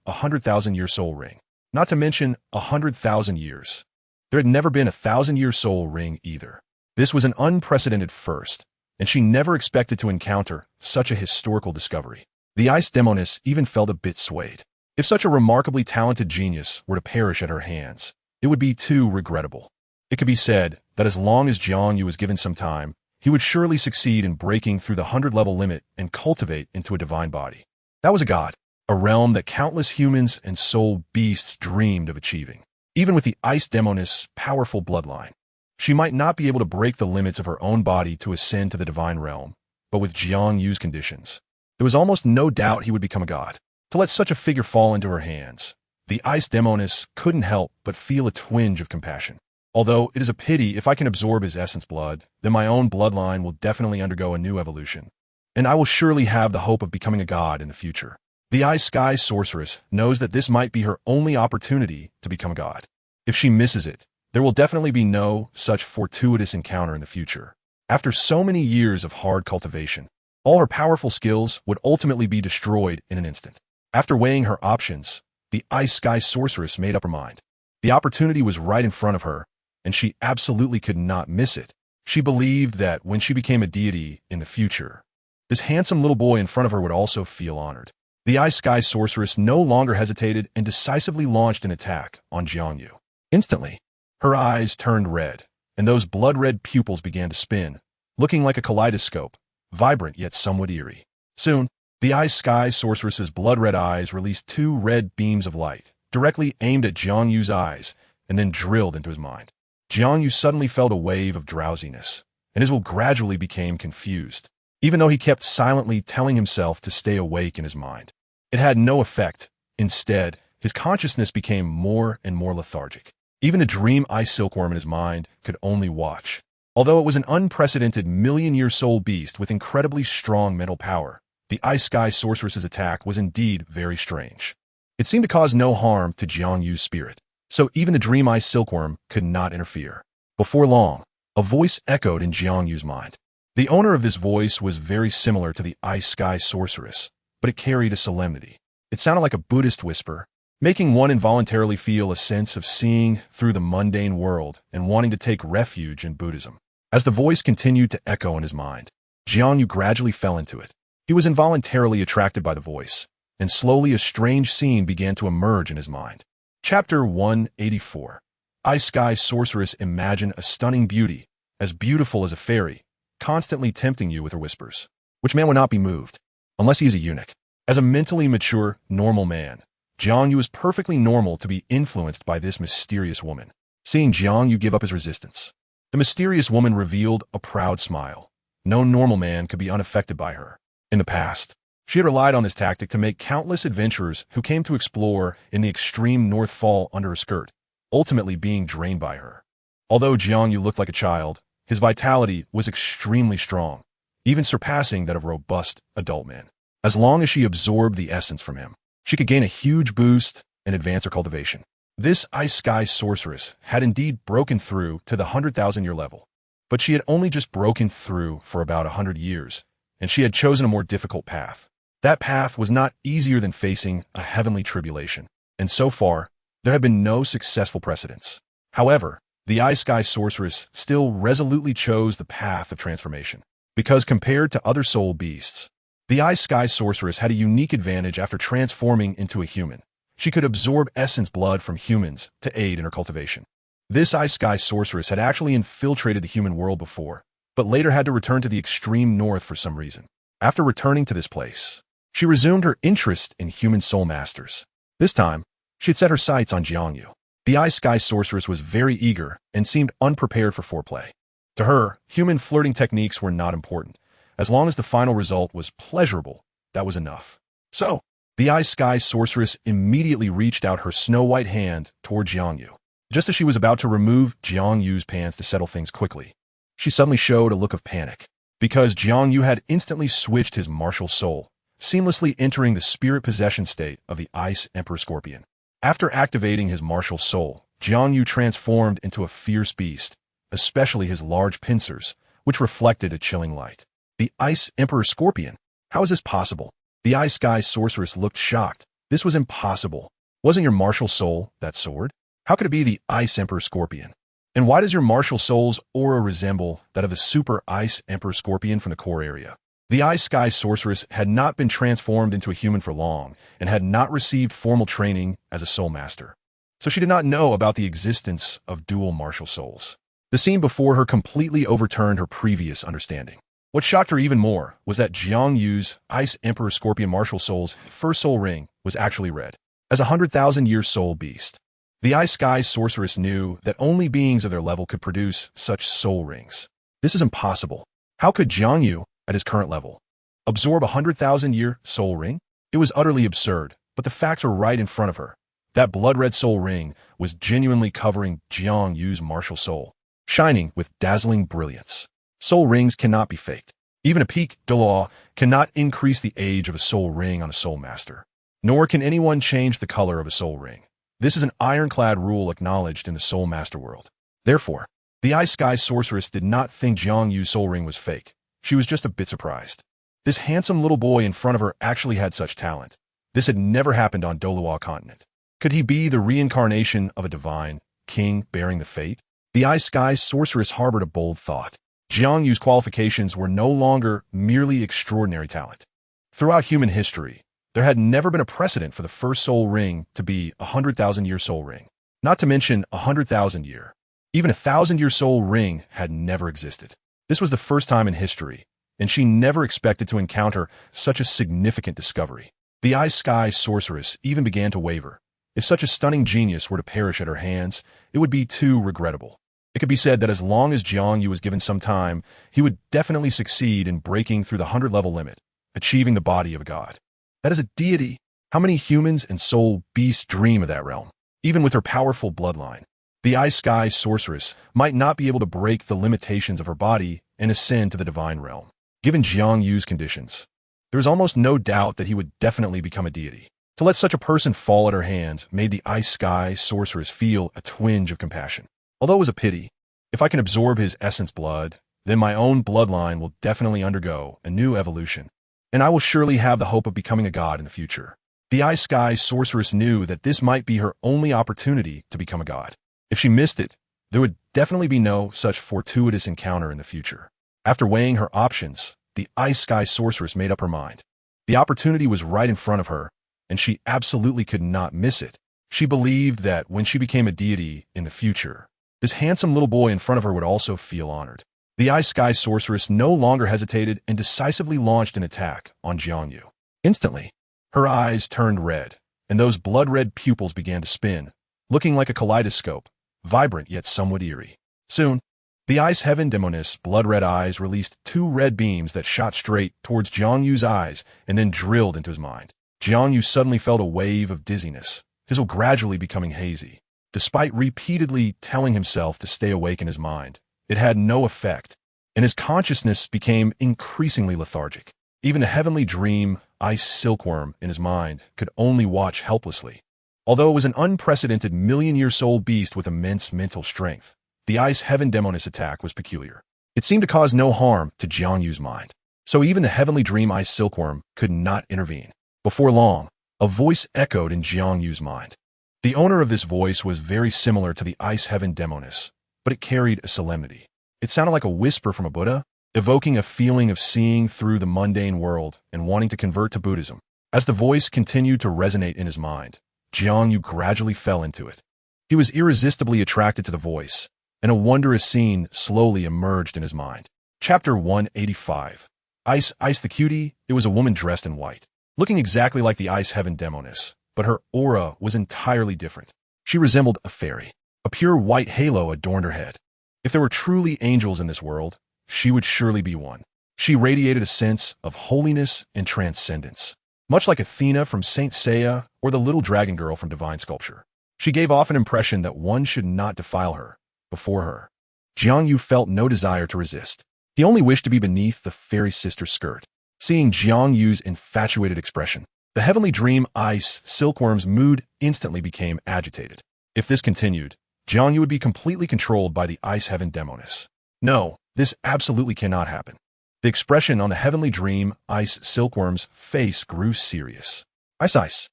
a 100,000-year soul ring, not to mention 100,000 years. There had never been a 1,000-year soul ring either. This was an unprecedented first, and she never expected to encounter such a historical discovery. The Ice Demoness even felt a bit swayed. If such a remarkably talented genius were to perish at her hands, it would be too regrettable. It could be said that as long as Jiang Yu was given some time, he would surely succeed in breaking through the 100-level limit and cultivate into a divine body. That was a god, a realm that countless humans and soul beasts dreamed of achieving. Even with the Ice Demoness' powerful bloodline, she might not be able to break the limits of her own body to ascend to the divine realm, but with Jiang Yu's conditions, there was almost no doubt he would become a god. To let such a figure fall into her hands, the Ice Demoness couldn't help but feel a twinge of compassion. Although it is a pity if I can absorb his essence blood, then my own bloodline will definitely undergo a new evolution, and I will surely have the hope of becoming a god in the future. The Ice Sky Sorceress knows that this might be her only opportunity to become a god. If she misses it, there will definitely be no such fortuitous encounter in the future. After so many years of hard cultivation, all her powerful skills would ultimately be destroyed in an instant. After weighing her options, the Ice Sky Sorceress made up her mind. The opportunity was right in front of her, and she absolutely could not miss it. She believed that when she became a deity in the future, this handsome little boy in front of her would also feel honored. The Ice Sky Sorceress no longer hesitated and decisively launched an attack on Jiang Yu. Instantly, her eyes turned red, and those blood-red pupils began to spin, looking like a kaleidoscope, vibrant yet somewhat eerie. Soon, the Ice Sky Sorceress's blood-red eyes released two red beams of light, directly aimed at Jiang Yu's eyes, and then drilled into his mind. Jiang Yu suddenly felt a wave of drowsiness, and his will gradually became confused, even though he kept silently telling himself to stay awake in his mind. It had no effect. Instead, his consciousness became more and more lethargic. Even the dream ice silkworm in his mind could only watch. Although it was an unprecedented million-year soul beast with incredibly strong mental power, the Ice Sky Sorceress's attack was indeed very strange. It seemed to cause no harm to Jiang Yu's spirit, so even the dream ice silkworm could not interfere. Before long, a voice echoed in Jiang Yu's mind. The owner of this voice was very similar to the Ice Sky Sorceress, but it carried a solemnity. It sounded like a Buddhist whisper, making one involuntarily feel a sense of seeing through the mundane world and wanting to take refuge in Buddhism. As the voice continued to echo in his mind, Jiang Yu gradually fell into it. He was involuntarily attracted by the voice, and slowly a strange scene began to emerge in his mind. Chapter 184. Ice Sky Sorceress imagine a stunning beauty, as beautiful as a fairy, constantly tempting you with her whispers. Which man would not be moved, unless he is a eunuch? As a mentally mature, normal man, Jiang Yu was perfectly normal to be influenced by this mysterious woman. Seeing Jiang Yu give up his resistance, the mysterious woman revealed a proud smile. No normal man could be unaffected by her. In the past, she had relied on this tactic to make countless adventurers who came to explore in the extreme north fall under her skirt, ultimately being drained by her. Although Jiang Yu looked like a child, his vitality was extremely strong, even surpassing that of robust adult men. As long as she absorbed the essence from him, she could gain a huge boost and advance her cultivation. This Ice Sky sorceress had indeed broken through to the 100,000-year level, but she had only just broken through for about 100 years, and she had chosen a more difficult path. That path was not easier than facing a heavenly tribulation, and so far, there had been no successful precedents. However, the Ice Sky sorceress still resolutely chose the path of transformation, because compared to other soul beasts, the Ice Sky sorceress had a unique advantage after transforming into a human. She could absorb essence blood from humans to aid in her cultivation. This Ice Sky sorceress had actually infiltrated the human world before, but later had to return to the extreme north for some reason. After returning to this place, she resumed her interest in human soul masters. This time, she had set her sights on JiangYu. The Ice Sky sorceress was very eager and seemed unprepared for foreplay. To her, human flirting techniques were not important. As long as the final result was pleasurable, that was enough. So, the Ice Sky sorceress immediately reached out her snow-white hand toward JiangYu. Just as she was about to remove JiangYu's pants to settle things quickly, she suddenly showed a look of panic, because JiangYu had instantly switched his martial soul, seamlessly entering the spirit possession state of the Ice Emperor Scorpion. After activating his martial soul, JiangYu transformed into a fierce beast, especially his large pincers, which reflected a chilling light. The Ice Emperor Scorpion? How is this possible? The Ice Sky sorceress looked shocked. This was impossible. Wasn't your martial soul that sword? How could it be the Ice Emperor Scorpion? And why does your martial soul's aura resemble that of the Super Ice Emperor Scorpion from the core area? The Ice Sky sorceress had not been transformed into a human for long and had not received formal training as a soul master, so she did not know about the existence of dual martial souls. The scene before her completely overturned her previous understanding. What shocked her even more was that JiangYu's Ice Emperor Scorpion martial soul's first soul ring was actually red. As a 100,000-year soul beast, the Ice Sky sorceress knew that only beings of their level could produce such soul rings. This is impossible. How could JiangYu, at his current level, absorb a 100,000-year soul ring? It was utterly absurd, but the facts were right in front of her. That blood-red soul ring was genuinely covering JiangYu's martial soul, shining with dazzling brilliance. Soul rings cannot be faked. Even a peak Douluo cannot increase the age of a soul ring on a soul master. Nor can anyone change the color of a soul ring. This is an ironclad rule acknowledged in the soul master world. Therefore, the Ice Sky sorceress did not think JiangYu's soul ring was fake. She was just a bit surprised. This handsome little boy in front of her actually had such talent. This had never happened on Douluo Continent. Could he be the reincarnation of a divine king bearing the fate? The Ice Sky sorceress harbored a bold thought. JiangYu's qualifications were no longer merely extraordinary talent. Throughout human history, there had never been a precedent for the first soul ring to be a 100,000-year soul ring. Not to mention a 100,000-year. Even a 1,000-year soul ring had never existed. This was the first time in history, and she never expected to encounter such a significant discovery. The Ice Sky sorceress even began to waver. If such a stunning genius were to perish at her hands, it would be too regrettable. It could be said that as long as JiangYu was given some time, he would definitely succeed in breaking through the 100-level limit, achieving the body of a god. That is a deity. How many humans and soul beasts dream of that realm? Even with her powerful bloodline, the Ice Sky sorceress might not be able to break the limitations of her body and ascend to the divine realm. Given JiangYu's conditions, there is almost no doubt that he would definitely become a deity. To let such a person fall at her hands made the Ice Sky sorceress feel a twinge of compassion. Although it was a pity, if I can absorb his essence blood, then my own bloodline will definitely undergo a new evolution, and I will surely have the hope of becoming a god in the future. The Ice Sky sorceress knew that this might be her only opportunity to become a god. If she missed it, there would definitely be no such fortuitous encounter in the future. After weighing her options, the Ice Sky sorceress made up her mind. The opportunity was right in front of her, and she absolutely could not miss it. She believed that when she became a deity in the future, this handsome little boy in front of her would also feel honored. The Ice Sky sorceress no longer hesitated and decisively launched an attack on JiangYu. Instantly, her eyes turned red, and those blood-red pupils began to spin, looking like a kaleidoscope, vibrant yet somewhat eerie. Soon, the Ice Heaven Demoness' blood-red eyes released two red beams that shot straight towards Jiang Yu's eyes and then drilled into his mind. Jiang Yu suddenly felt a wave of dizziness, his will gradually becoming hazy. Despite repeatedly telling himself to stay awake in his mind, it had no effect, and his consciousness became increasingly lethargic. Even the heavenly dream, Ice Silkworm, in his mind could only watch helplessly. Although it was an unprecedented million-year soul beast with immense mental strength, the Ice Heaven Demoness attack was peculiar. It seemed to cause no harm to Jiang Yu's mind, so even the heavenly dream Ice Silkworm could not intervene. Before long, a voice echoed in Jiang Yu's mind. The owner of this voice was very similar to the Ice Heaven Demoness, but it carried a solemnity. It sounded like a whisper from a Buddha, evoking a feeling of seeing through the mundane world and wanting to convert to Buddhism. As the voice continued to resonate in his mind, Jiang Yu gradually fell into it. He was irresistibly attracted to the voice, and a wondrous scene slowly emerged in his mind. Chapter 185. Ice the Cutie. It was a woman dressed in white, looking exactly like the Ice Heaven Demoness, but her aura was entirely different. She resembled a fairy. A pure white halo adorned her head. If there were truly angels in this world, she would surely be one. She radiated a sense of holiness and transcendence, much like Athena from Saint Seiya or the little dragon girl from Divine Sculpture. She gave off an impression that one should not defile her. Before her, Jiang Yu felt no desire to resist. He only wished to be beneath the fairy sister's skirt. Seeing Jiang Yu's infatuated expression, the heavenly dream Ice Silkworm's mood instantly became agitated. If this continued, Jiang Yu would be completely controlled by the Ice Heaven Demoness. No, this absolutely cannot happen. The expression on the heavenly dream Ice Silkworm's face grew serious. Ice,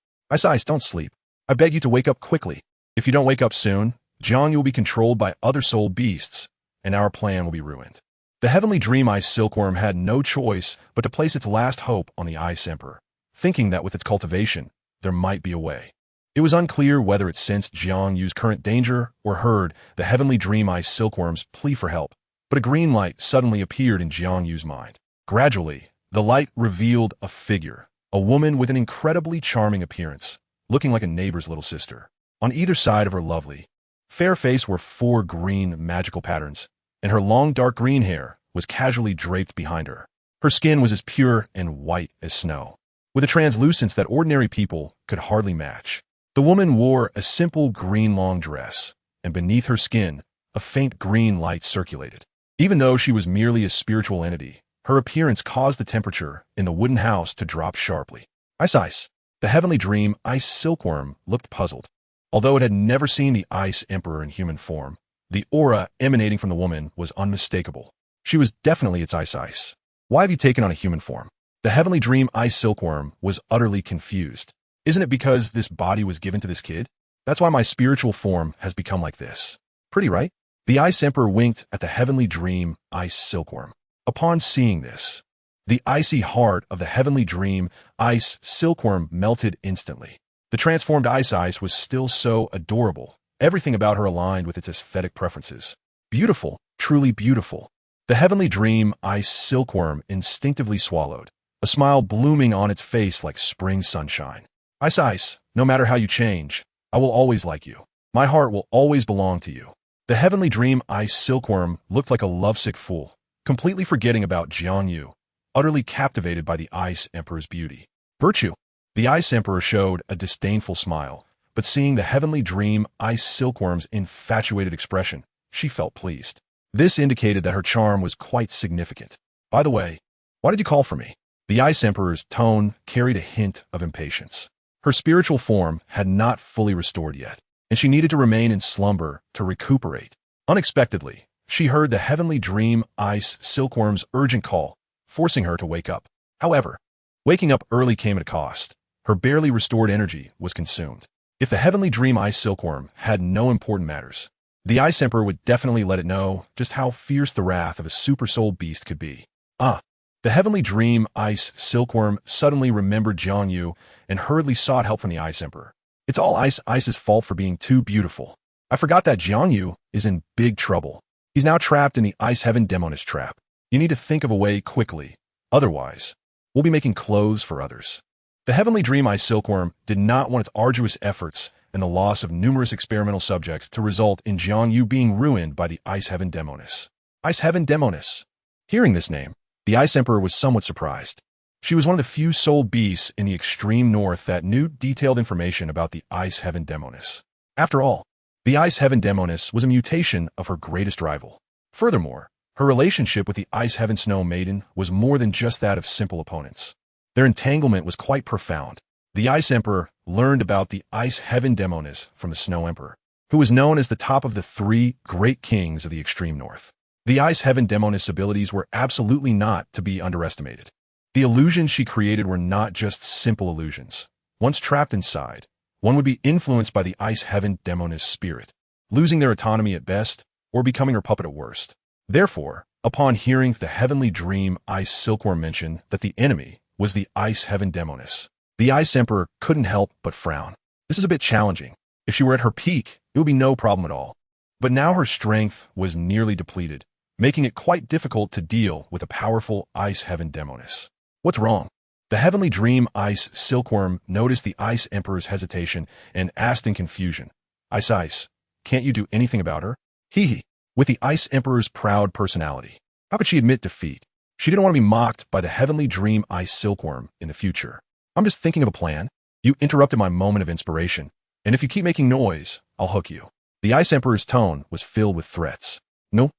don't sleep. I beg you to wake up quickly. If you don't wake up soon, Jiang Yu will be controlled by other soul beasts, and our plan will be ruined. The heavenly dream Ice Silkworm had no choice but to place its last hope on the Ice Emperor, thinking that with its cultivation, there might be a way. It was unclear whether it sensed Jiang Yu's current danger or heard the heavenly dream Ice Silkworm's plea for help, but a green light suddenly appeared in Jiang Yu's mind. Gradually, the light revealed a figure, a woman with an incredibly charming appearance, looking like a neighbor's little sister. On either side of her lovely, fair face were 4 green magical patterns, and her long dark green hair was casually draped behind her. Her skin was as pure and white as snow, with a translucence that ordinary people could hardly match. The woman wore a simple green long dress, and beneath her skin, a faint green light circulated. Even though she was merely a spiritual entity, her appearance caused the temperature in the wooden house to drop sharply. Ice. The heavenly dream Ice Silkworm looked puzzled. Although it had never seen the Ice Emperor in human form, the aura emanating from the woman was unmistakable. She was definitely its Ice. Why have you taken on a human form? The heavenly dream Ice Silkworm was utterly confused. Isn't it because this body was given to this kid? That's why my spiritual form has become like this. Pretty, right? The Ice Emperor winked at the heavenly dream Ice Silkworm. Upon seeing this, the icy heart of the heavenly dream Ice Silkworm melted instantly. The transformed Ice was still so adorable. Everything about her aligned with its aesthetic preferences. Beautiful, truly beautiful. The heavenly dream Ice Silkworm instinctively swallowed, a smile blooming on its face like spring sunshine. Ice, no matter how you change, I will always like you. My heart will always belong to you. The heavenly dream Ice Silkworm looked like a lovesick fool, completely forgetting about Jiang Yu, utterly captivated by the Ice Emperor's beauty. Virtue. The Ice Emperor showed a disdainful smile, but seeing the heavenly dream Ice Silkworm's infatuated expression, she felt pleased. This indicated that her charm was quite significant. By the way, why did you call for me? The Ice Emperor's tone carried a hint of impatience. Her spiritual form had not fully restored yet, and she needed to remain in slumber to recuperate. Unexpectedly, she heard the heavenly dream Ice Silkworm's urgent call, forcing her to wake up. However, waking up early came at a cost. Her barely restored energy was consumed. If the heavenly dream Ice Silkworm had no important matters, the Ice Emperor would definitely let it know just how fierce the wrath of a super soul beast could be. The heavenly dream Ice Silkworm suddenly remembered Jiang Yu and hurriedly sought help from the Ice Emperor. It's all Ice's fault for being too beautiful. I forgot that Jiang Yu is in big trouble. He's now trapped in the Ice Heaven Demoness trap. You need to think of a way quickly. Otherwise, we'll be making clothes for others. The Heavenly Dream Ice Silkworm did not want its arduous efforts and the loss of numerous experimental subjects to result in JiangYu being ruined by the Ice Heaven Demoness. Ice Heaven Demoness. Hearing this name, the Ice Emperor was somewhat surprised. She was one of the few soul beasts in the extreme north that knew detailed information about the Ice Heaven Demoness. After all, the Ice Heaven Demoness was a mutation of her greatest rival. Furthermore, her relationship with the Ice Heaven Snow Maiden was more than just that of simple opponents. Their entanglement was quite profound. The Ice Emperor learned about the Ice Heaven Demoness from the Snow Emperor, who was known as the top of the three great kings of the extreme north. The Ice Heaven Demoness abilities were absolutely not to be underestimated. The illusions she created were not just simple illusions. Once trapped inside, one would be influenced by the Ice Heaven Demoness spirit, losing their autonomy at best or becoming her puppet at worst. Therefore, upon hearing the Heavenly Dream Ice Silkworm mention that the enemy was the Ice Heaven Demoness, the Ice Emperor couldn't help but frown. This is a bit challenging. If she were at her peak, it would be no problem at all. But now her strength was nearly depleted, making it quite difficult to deal with a powerful Ice Heaven Demoness. What's wrong? The Heavenly Dream Ice Silkworm noticed the Ice Emperor's hesitation and asked in confusion, Ice, can't you do anything about her? Hee. With the Ice Emperor's proud personality, how could she admit defeat? She didn't want to be mocked by the Heavenly Dream Ice Silkworm in the future. I'm just thinking of a plan. You interrupted my moment of inspiration, and if you keep making noise, I'll hook you. The Ice Emperor's tone was filled with threats. No.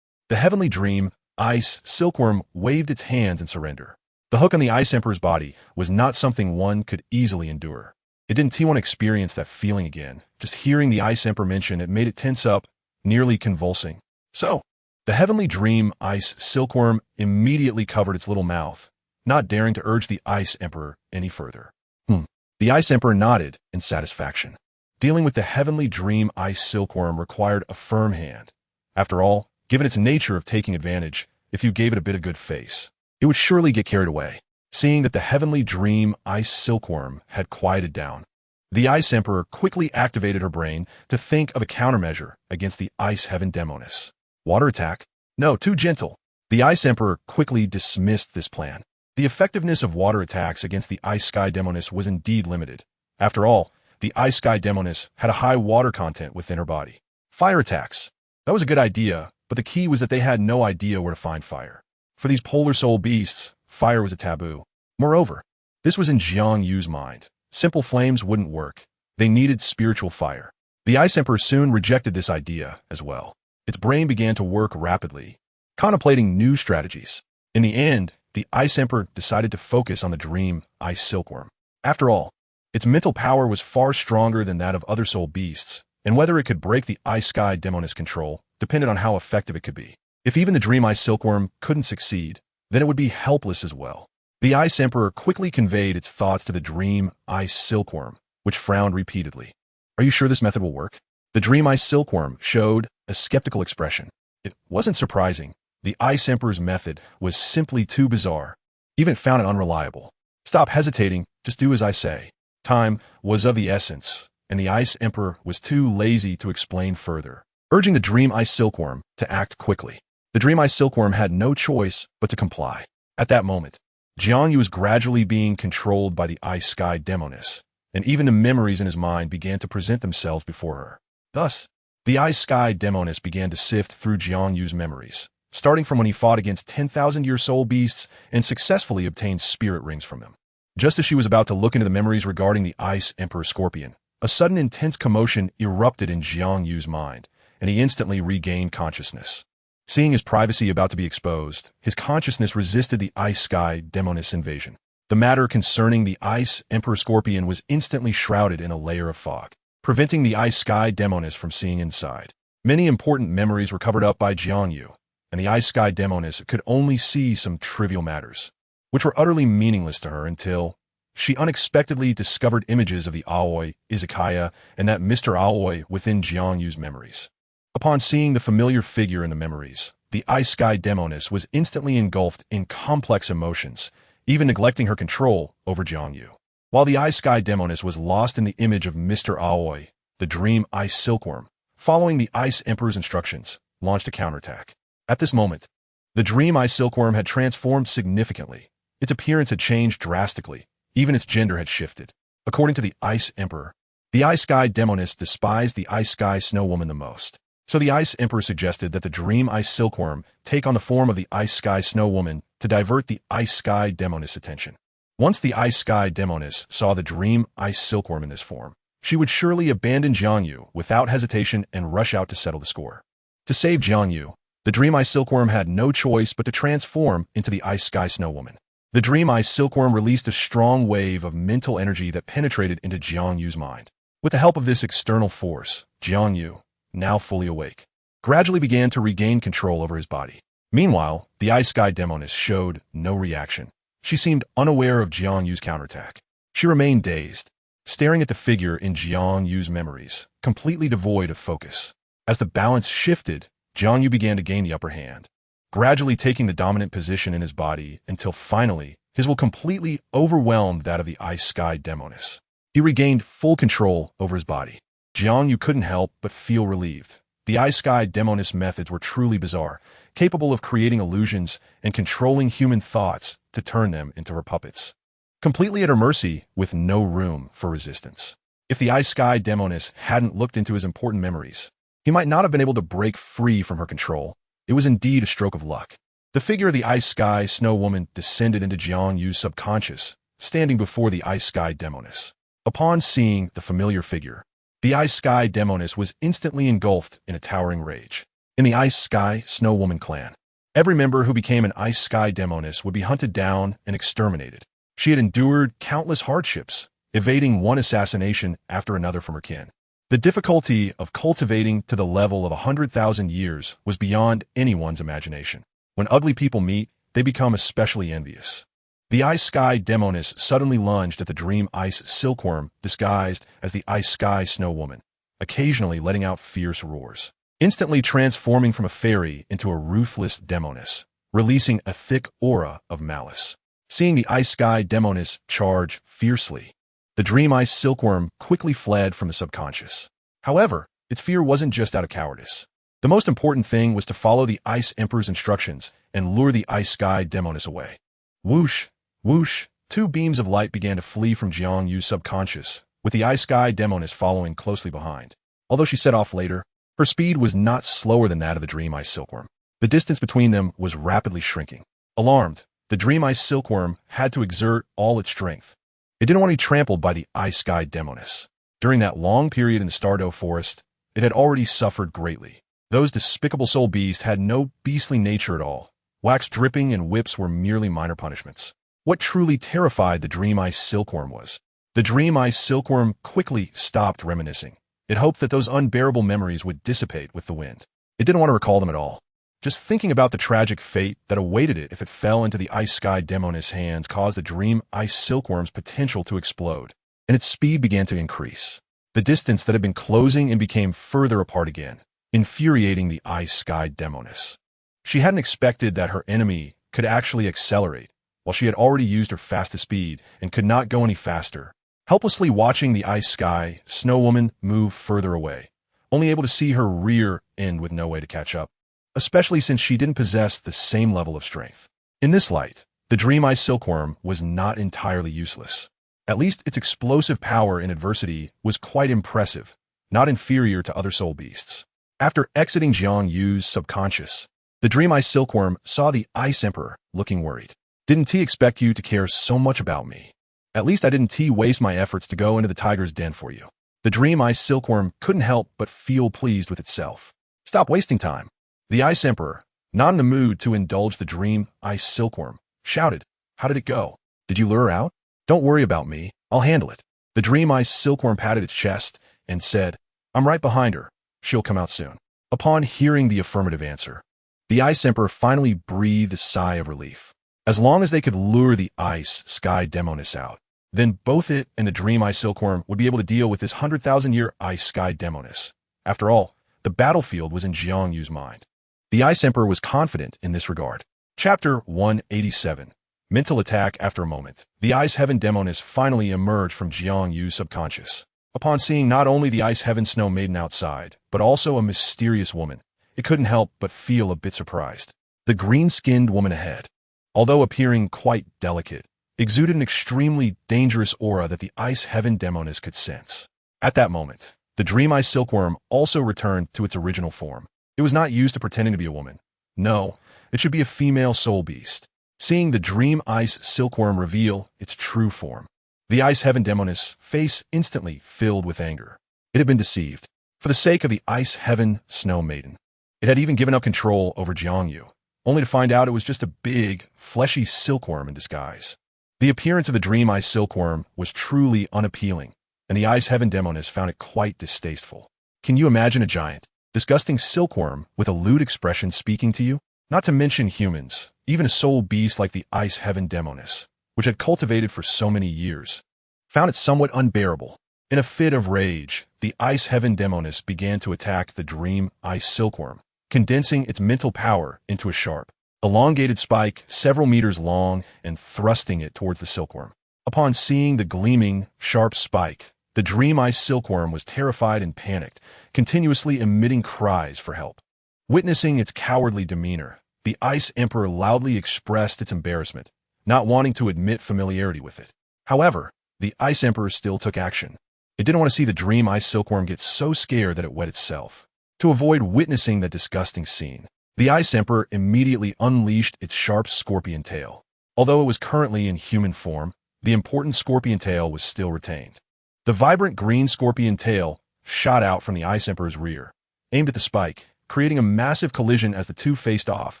The Heavenly Dream Ice Silkworm waved its hands in surrender. The hook on the Ice Emperor's body was not something one could easily endure. It didn't want to experience that feeling again. Just hearing the Ice Emperor mention it made it tense up, nearly convulsing. So, the Heavenly Dream Ice Silkworm immediately covered its little mouth, not daring to urge the Ice Emperor any further. The Ice Emperor nodded in satisfaction. Dealing with the Heavenly Dream Ice Silkworm required a firm hand. After all, given its nature of taking advantage, if you gave it a bit of good face, it would surely get carried away. Seeing that the Heavenly Dream Ice Silkworm had quieted down, the Ice Emperor quickly activated her brain to think of a countermeasure against the Ice Heaven Demoness. Water attack? No, too gentle. The Ice Emperor quickly dismissed this plan. The effectiveness of water attacks against the Ice Sky Demoness was indeed limited. After all, the Ice Sky Demoness had a high water content within her body. Fire attacks. That was a good idea, but the key was that they had no idea where to find fire. For these polar soul beasts, fire was a taboo. Moreover, this was in Jiang Yu's mind. Simple flames wouldn't work. They needed spiritual fire. The Ice Emperor soon rejected this idea as well. Its brain began to work rapidly, contemplating new strategies. In the end, the Ice Emperor decided to focus on the Dream Ice Silkworm. After all, its mental power was far stronger than that of other soul beasts, and whether it could break the Ice Sky Demoness control depended on how effective it could be. If even the Dream Ice Silkworm couldn't succeed, then it would be helpless as well. The Ice Emperor quickly conveyed its thoughts to the Dream Ice Silkworm, which frowned repeatedly. Are you sure this method will work? The Dream Ice Silkworm showed a skeptical expression. It wasn't surprising. The Ice Emperor's method was simply too bizarre. Even found it unreliable. Stop hesitating, just do as I say. Time was of the essence, and the Ice Emperor was too lazy to explain further, urging the Dream Ice Silkworm to act quickly. The Dream Ice Silkworm had no choice but to comply. At that moment, JiangYu was gradually being controlled by the Ice Sky Demoness, and even the memories in his mind began to present themselves before her. Thus, the Ice Sky Demoness began to sift through JiangYu's memories, starting from when he fought against 10,000-year soul beasts and successfully obtained spirit rings from them. Just as she was about to look into the memories regarding the Ice Emperor Scorpion, a sudden intense commotion erupted in JiangYu's mind, and he instantly regained consciousness. Seeing his privacy about to be exposed, his consciousness resisted the Ice Sky Demoness invasion. The matter concerning the Ice Emperor Scorpion was instantly shrouded in a layer of fog, preventing the Ice Sky Demoness from seeing inside. Many important memories were covered up by JiangYu, and the Ice Sky Demoness could only see some trivial matters, which were utterly meaningless to her until she unexpectedly discovered images of the Aoi Izakaya and that Mr. Aoi within JiangYu's memories. Upon seeing the familiar figure in the memories, the Ice Sky Demoness was instantly engulfed in complex emotions, even neglecting her control over JiangYu. While the Ice Sky Demoness was lost in the image of Mr. Aoi, the Dream Ice Silkworm, following the Ice Emperor's instructions, launched a counterattack. At this moment, the Dream Ice Silkworm had transformed significantly. Its appearance had changed drastically, Even its gender had shifted. According to the Ice Emperor, the Ice Sky Demoness despised the Ice Sky Snow Woman the most. So the Ice Emperor suggested that the Dream Ice Silkworm take on the form of the Ice Sky Snow Woman to divert the Ice Sky Demoness' attention. Once the Ice Sky Demoness saw the Dream Ice Silkworm in this form, she would surely abandon Jiang Yu without hesitation and rush out to settle the score. To save Jiang Yu, the Dream Ice Silkworm had no choice but to transform into the Ice Sky Snow Woman. The Dream Ice Silkworm released a strong wave of mental energy that penetrated into Jiang Yu's mind. With the help of this external force, Jiang Yu, now fully awake, gradually began to regain control over his body. Meanwhile, the Ice Sky Demoness showed no reaction. She seemed unaware of Jiang Yu's counterattack. She remained dazed, staring at the figure in Jiang Yu's memories, completely devoid of focus. As the balance shifted, Jiang Yu began to gain the upper hand, gradually taking the dominant position in his body until finally his will completely overwhelmed that of the Ice Sky Demoness. He regained full control over his body. Jiang Yu couldn't help but feel relieved. The Ice Sky Demoness methods were truly bizarre, capable of creating illusions and controlling human thoughts to turn them into her puppets. Completely at her mercy, with no room for resistance. If the Ice Sky Demoness hadn't looked into his important memories, he might not have been able to break free from her control. It was indeed a stroke of luck. The figure of the Ice Sky Snow Woman descended into Jiang Yu's subconscious, standing before the Ice Sky Demoness. Upon seeing the familiar figure, the Ice Sky Demoness was instantly engulfed in a towering rage. In the Ice Sky Snow Woman clan, every member who became an Ice Sky Demoness would be hunted down and exterminated. She had endured countless hardships, evading one assassination after another from her kin. The difficulty of cultivating to the level of 100,000 years was beyond anyone's imagination. When ugly people meet, they become especially envious. The Ice Sky Demoness suddenly lunged at the Dream Ice Silkworm disguised as the Ice Sky Snow Woman, occasionally letting out fierce roars, instantly transforming from a fairy into a ruthless demoness, releasing a thick aura of malice. Seeing the Ice Sky Demoness charge fiercely, the Dream Ice Silkworm quickly fled from the subconscious. However, its fear wasn't just out of cowardice. The most important thing was to follow the Ice Emperor's instructions and lure the Ice Sky Demoness away. Whoosh! Whoosh! Two beams of light began to flee from Jiang Yu's subconscious, with the Ice Sky Demoness following closely behind. Although she set off later, her speed was not slower than that of the Dream Ice Silkworm. The distance between them was rapidly shrinking. Alarmed, the Dream Ice Silkworm had to exert all its strength. It didn't want to be trampled by the Ice Sky Demoness. During that long period in the Stardow Forest, it had already suffered greatly. Those despicable soul beasts had no beastly nature at all. Wax dripping and whips were merely minor punishments. What truly terrified the Dream Ice Silkworm was, the Dream Ice Silkworm quickly stopped reminiscing. It hoped that those unbearable memories would dissipate with the wind. It didn't want to recall them at all. Just thinking about the tragic fate that awaited it if it fell into the Ice Sky Demoness' hands caused the Dream Ice Silkworm's potential to explode, and its speed began to increase. The distance that had been closing and became further apart again, infuriating the Ice Sky Demoness. She hadn't expected that her enemy could actually accelerate, while she had already used her fastest speed and could not go any faster. Helplessly watching the Ice Sky Snow Woman move further away, only able to see her rear end with no way to catch up, especially since she didn't possess the same level of strength. In this light, the Dream Ice Silkworm was not entirely useless. At least its explosive power in adversity was quite impressive, not inferior to other soul beasts. After exiting Jiang Yu's subconscious, the Dream Ice Silkworm saw the Ice Emperor looking worried. Didn't he expect you to care so much about me? At least I didn't waste my efforts to go into the tiger's den for you. The Dream Ice Silkworm couldn't help but feel pleased with itself. Stop wasting time. The Ice Emperor, not in the mood to indulge the Dream Ice Silkworm, shouted, "How did it go? Did you lure her out? Don't worry about me. I'll handle it." The Dream Ice Silkworm patted its chest and said, "I'm right behind her. She'll come out soon." Upon hearing the affirmative answer, the Ice Emperor finally breathed a sigh of relief. As long as they could lure the Ice Sky Demoness out, then both it and the Dream Ice Silkworm would be able to deal with this 100,000-year Ice Sky Demoness. After all, the battlefield was in Jiang Yu's mind. The Ice Emperor was confident in this regard. Chapter 187. Mental Attack. After a moment, the Ice Heaven Demoness finally emerged from Jiang Yu's subconscious. Upon seeing not only the Ice Heaven Snow Maiden outside, but also a mysterious woman, it couldn't help but feel a bit surprised. The green-skinned woman ahead, although appearing quite delicate, exuded an extremely dangerous aura that the Ice Heaven Demoness could sense. At that moment, the Dream Ice Silkworm also returned to its original form. It was not used to pretending to be a woman. No, it should be a female soul beast. Seeing the Dream Ice Silkworm reveal its true form, the Ice Heaven Demoness' face instantly filled with anger. It had been deceived. For the sake of the Ice Heaven Snow Maiden, it had even given up control over JiangYu, only to find out it was just a big, fleshy silkworm in disguise. The appearance of the Dream Ice Silkworm was truly unappealing, and the Ice Heaven Demoness found it quite distasteful. Can you imagine a giant, disgusting silkworm with a lewd expression speaking to you? Not to mention humans, even a soul beast like the Ice Heaven Demoness, which had cultivated for so many years, found it somewhat unbearable. In a fit of rage, the Ice Heaven Demoness began to attack the Dream Ice Silkworm, condensing its mental power into a sharp, elongated spike several meters long and thrusting it towards the silkworm. Upon seeing the gleaming, sharp spike, the Dream Ice Silkworm was terrified and panicked, continuously emitting cries for help. Witnessing its cowardly demeanor, the Ice Emperor loudly expressed its embarrassment, not wanting to admit familiarity with it. However, the Ice Emperor still took action. It didn't want to see the Dream Ice Silkworm get so scared that it wet itself. To avoid witnessing that disgusting scene, the Ice Emperor immediately unleashed its sharp scorpion tail. Although it was currently in human form, the important scorpion tail was still retained. The vibrant green scorpion tail shot out from the Ice Emperor's rear, aimed at the spike, creating a massive collision as the two faced off,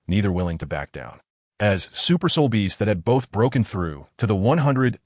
neither willing to back down. As super soul beasts that had both broken through to the 100,000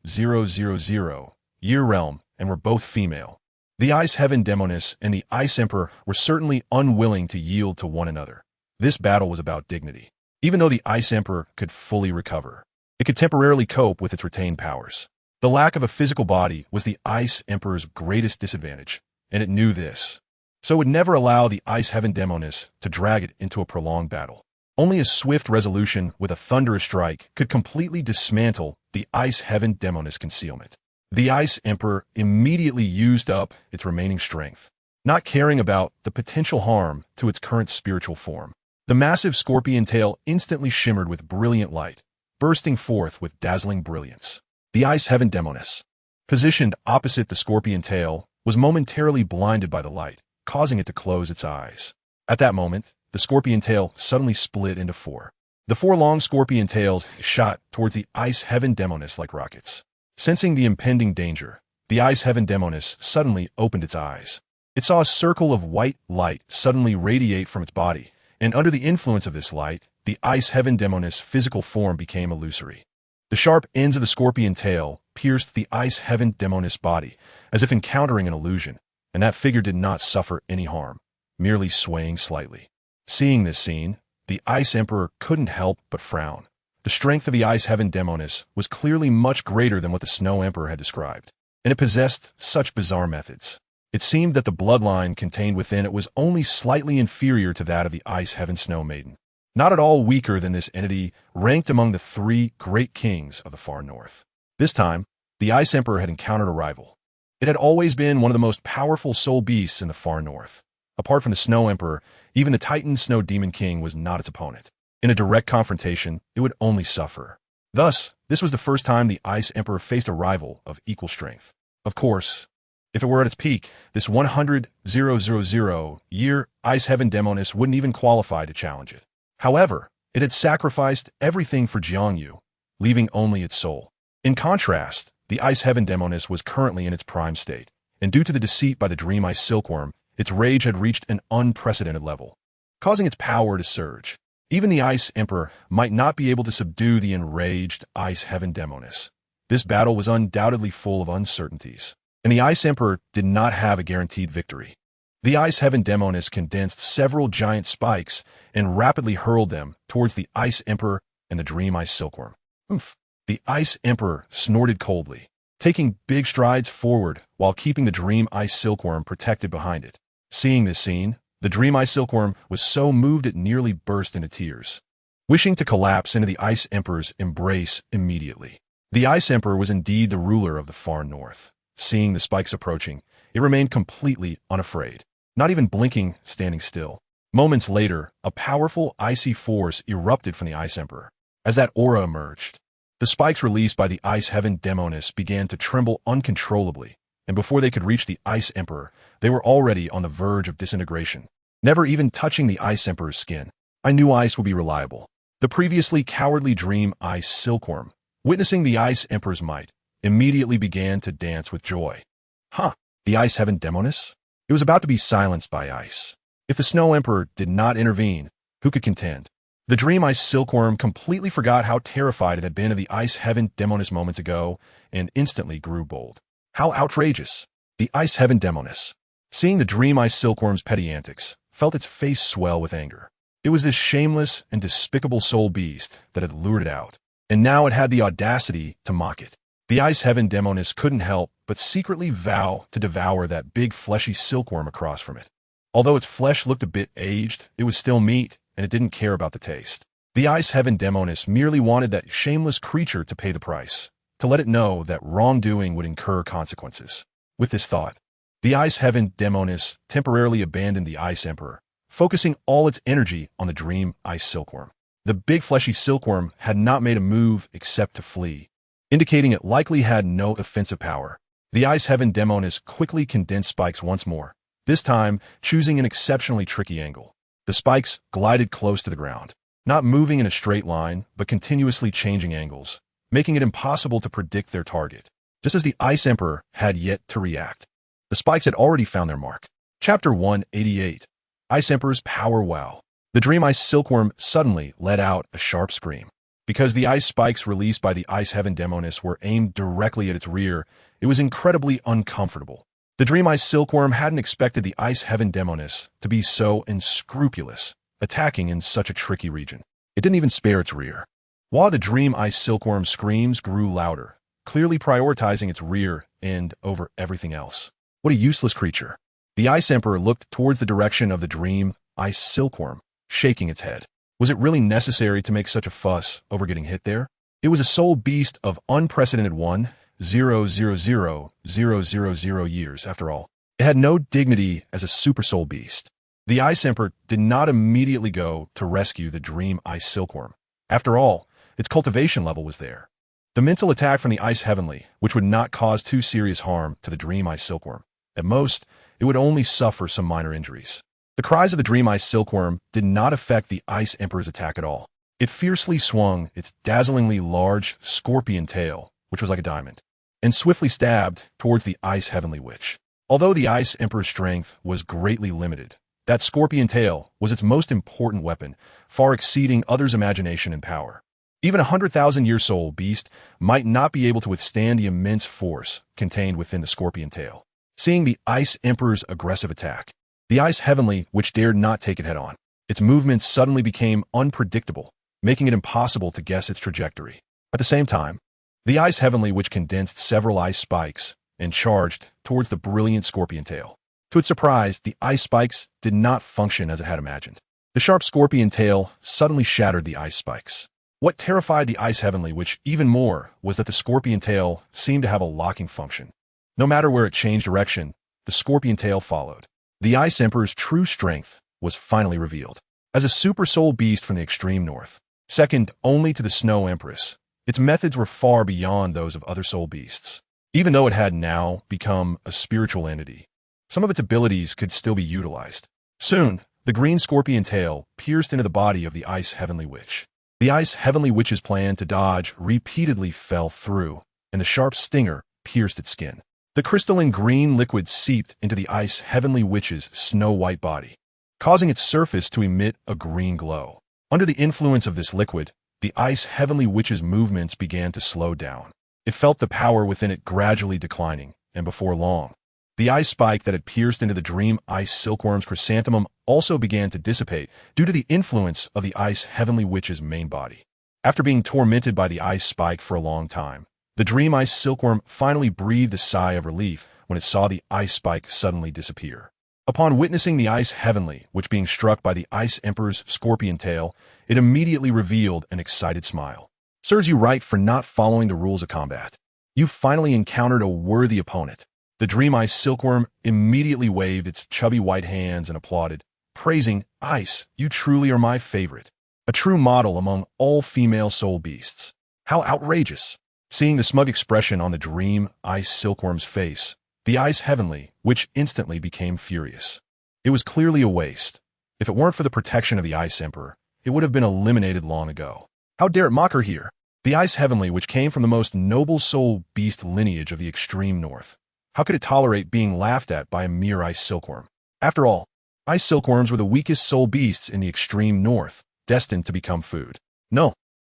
year realm and were both female, the Ice Heaven Demoness and the Ice Emperor were certainly unwilling to yield to one another. This battle was about dignity. Even though the Ice Emperor could fully recover, it could temporarily cope with its retained powers. The lack of a physical body was the Ice Emperor's greatest disadvantage, and it knew this. So it would never allow the Ice Heaven Demoness to drag it into a prolonged battle. Only a swift resolution with a thunderous strike could completely dismantle the Ice Heaven Demoness concealment. The Ice Emperor immediately used up its remaining strength, not caring about the potential harm to its current spiritual form. The massive scorpion tail instantly shimmered with brilliant light, bursting forth with dazzling brilliance. The Ice Heaven Demoness, positioned opposite the scorpion tail, was momentarily blinded by the light, causing it to close its eyes. At that moment, the scorpion tail suddenly split into four. The four long scorpion tails shot towards the Ice Heaven Demoness like rockets. Sensing the impending danger, the Ice Heaven Demoness suddenly opened its eyes. It saw a circle of white light suddenly radiate from its body, and under the influence of this light, the Ice Heaven Demoness' physical form became illusory. The sharp ends of the scorpion tail pierced the Ice Heaven Demoness' body, as if encountering an illusion, and that figure did not suffer any harm, merely swaying slightly. Seeing this scene, the Ice Emperor couldn't help but frown. The strength of the Ice Heaven Demoness was clearly much greater than what the Snow Emperor had described, and it possessed such bizarre methods. It seemed that the bloodline contained within it was only slightly inferior to that of the Ice Heaven Snow Maiden, not at all weaker than this entity ranked among the three great kings of the far north. This time, the Ice Emperor had encountered a rival. It had always been one of the most powerful soul beasts in the far north. Apart from the Snow Emperor, even the Titan Snow Demon King was not its opponent. In a direct confrontation, it would only suffer. Thus, this was the first time the Ice Emperor faced a rival of equal strength. Of course, if it were at its peak, this 100,000 year Ice Heaven Demoness wouldn't even qualify to challenge it. However, it had sacrificed everything for JiangYu, leaving only its soul. In contrast, the Ice Heaven Demoness was currently in its prime state, and due to the deceit by the Dream Ice Silkworm, its rage had reached an unprecedented level, causing its power to surge. Even the Ice Emperor might not be able to subdue the enraged Ice Heaven Demoness. This battle was undoubtedly full of uncertainties, and the Ice Emperor did not have a guaranteed victory. The Ice Heaven Demoness condensed several giant spikes and rapidly hurled them towards the Ice Emperor and the Dream Ice Silkworm. Oomph! The Ice Emperor snorted coldly, taking big strides forward while keeping the Dream Ice Silkworm protected behind it. Seeing this scene, the Dream Ice Silkworm was so moved it nearly burst into tears, wishing to collapse into the Ice Emperor's embrace immediately. The Ice Emperor was indeed the ruler of the far north. Seeing the spikes approaching, it remained completely unafraid, not even blinking, standing still. Moments later, a powerful icy force erupted from the Ice Emperor. As that aura emerged, The spikes released by the Ice Heaven Demoness began to tremble uncontrollably, and before they could reach the Ice Emperor, they were already on the verge of disintegration. Never even touching the Ice Emperor's skin, I knew ice would be reliable. The previously cowardly Dream Ice Silkworm, witnessing the Ice Emperor's might, immediately began to dance with joy. Huh, the Ice Heaven Demoness? It was about to be silenced by ice. If the Snow Emperor did not intervene, who could contend? The Dream Ice Silkworm completely forgot how terrified it had been of the Ice Heaven Demoness moments ago and instantly grew bold. How outrageous! The Ice Heaven Demoness, seeing the Dream Ice Silkworm's petty antics, felt its face swell with anger. It was this shameless and despicable soul beast that had lured it out, and now it had the audacity to mock it. The Ice Heaven Demoness couldn't help but secretly vow to devour that big fleshy silkworm across from it. Although its flesh looked a bit aged, it was still meat, and it didn't care about the taste. The Ice Heaven Demoness merely wanted that shameless creature to pay the price, to let it know that wrongdoing would incur consequences. With this thought, the Ice Heaven Demoness temporarily abandoned the Ice Emperor, focusing all its energy on the Dream Ice Silkworm. The big fleshy silkworm had not made a move except to flee, indicating it likely had no offensive power. The Ice Heaven Demoness quickly condensed spikes once more, this time choosing an exceptionally tricky angle. The spikes glided close to the ground, not moving in a straight line, but continuously changing angles, making it impossible to predict their target. Just as the Ice Emperor had yet to react, the spikes had already found their mark. Chapter 188. Ice Emperor's Power Wow. The Dream Ice Silkworm suddenly let out a sharp scream. Because the ice spikes released by the Ice Heaven Demoness were aimed directly at its rear, it was incredibly uncomfortable. The Dream Ice Silkworm hadn't expected the Ice Heaven Demoness to be so unscrupulous, attacking in such a tricky region. It didn't even spare its rear. While the Dream Ice Silkworm's screams grew louder, clearly prioritizing its rear end over everything else. What a useless creature. The Ice Emperor looked towards the direction of the Dream Ice Silkworm, shaking its head. Was it really necessary to make such a fuss over getting hit there? It was a soul beast of unprecedented 1,000,000 years, after all. It had no dignity as a super soul beast. The Ice Emperor did not immediately go to rescue the Dream Ice Silkworm. After all, its cultivation level was there. The mental attack from the Ice Heavenly, which would not cause too serious harm to the Dream Ice Silkworm. At most, it would only suffer some minor injuries. The cries of the Dream Ice Silkworm did not affect the Ice Emperor's attack at all. It fiercely swung its dazzlingly large scorpion tail, which was like a diamond, and swiftly stabbed towards the Ice Heavenly Witch. Although the Ice Emperor's strength was greatly limited, that scorpion tail was its most important weapon, far exceeding others' imagination and power. Even a 100,000-year soul beast might not be able to withstand the immense force contained within the scorpion tail. Seeing the Ice Emperor's aggressive attack, the Ice Heavenly Witch dared not take it head-on. Its movements suddenly became unpredictable, making it impossible to guess its trajectory. At the same time, the Ice Heavenly Witch condensed several ice spikes and charged towards the brilliant scorpion tail. To its surprise, the ice spikes did not function as it had imagined. The sharp scorpion tail suddenly shattered the ice spikes. What terrified the Ice Heavenly Witch even more was that the scorpion tail seemed to have a locking function. No matter where it changed direction, the scorpion tail followed. The Ice Emperor's true strength was finally revealed. As a super soul beast from the extreme north, second only to the Snow Empress, its methods were far beyond those of other soul beasts. Even though it had now become a spiritual entity, some of its abilities could still be utilized. Soon, the green scorpion tail pierced into the body of the Ice Heavenly Witch. The Ice Heavenly Witch's plan to dodge repeatedly fell through, and the sharp stinger pierced its skin. The crystalline green liquid seeped into the Ice Heavenly Witch's snow-white body, causing its surface to emit a green glow. Under the influence of this liquid, the Ice Heavenly Witch's movements began to slow down. It felt the power within it gradually declining, and before long, the ice spike that had pierced into the Dream Ice Silkworm's chrysanthemum also began to dissipate due to the influence of the Ice Heavenly Witch's main body. After being tormented by the ice spike for a long time, the Dream Ice Silkworm finally breathed a sigh of relief when it saw the ice spike suddenly disappear. Upon witnessing the Ice Heavenly Witch being struck by the Ice Emperor's scorpion tail, it immediately revealed an excited smile. Serves you right for not following the rules of combat. You've finally encountered a worthy opponent. The Dream Ice Silkworm immediately waved its chubby white hands and applauded, praising, "Ice, you truly are my favorite. A true model among all female soul beasts. How outrageous! Seeing the smug expression on the dream ice silkworm's face, the Ice Heavenly Witch instantly became furious. It was clearly a waste. If it weren't for the protection of the Ice Emperor, it would have been eliminated long ago. How dare it mock her here? The Ice Heavenly Witch came from the most noble soul beast lineage of the extreme north. How could it tolerate being laughed at by a mere ice silkworm? After all, ice silkworms were the weakest soul beasts in the extreme north, destined to become food. No,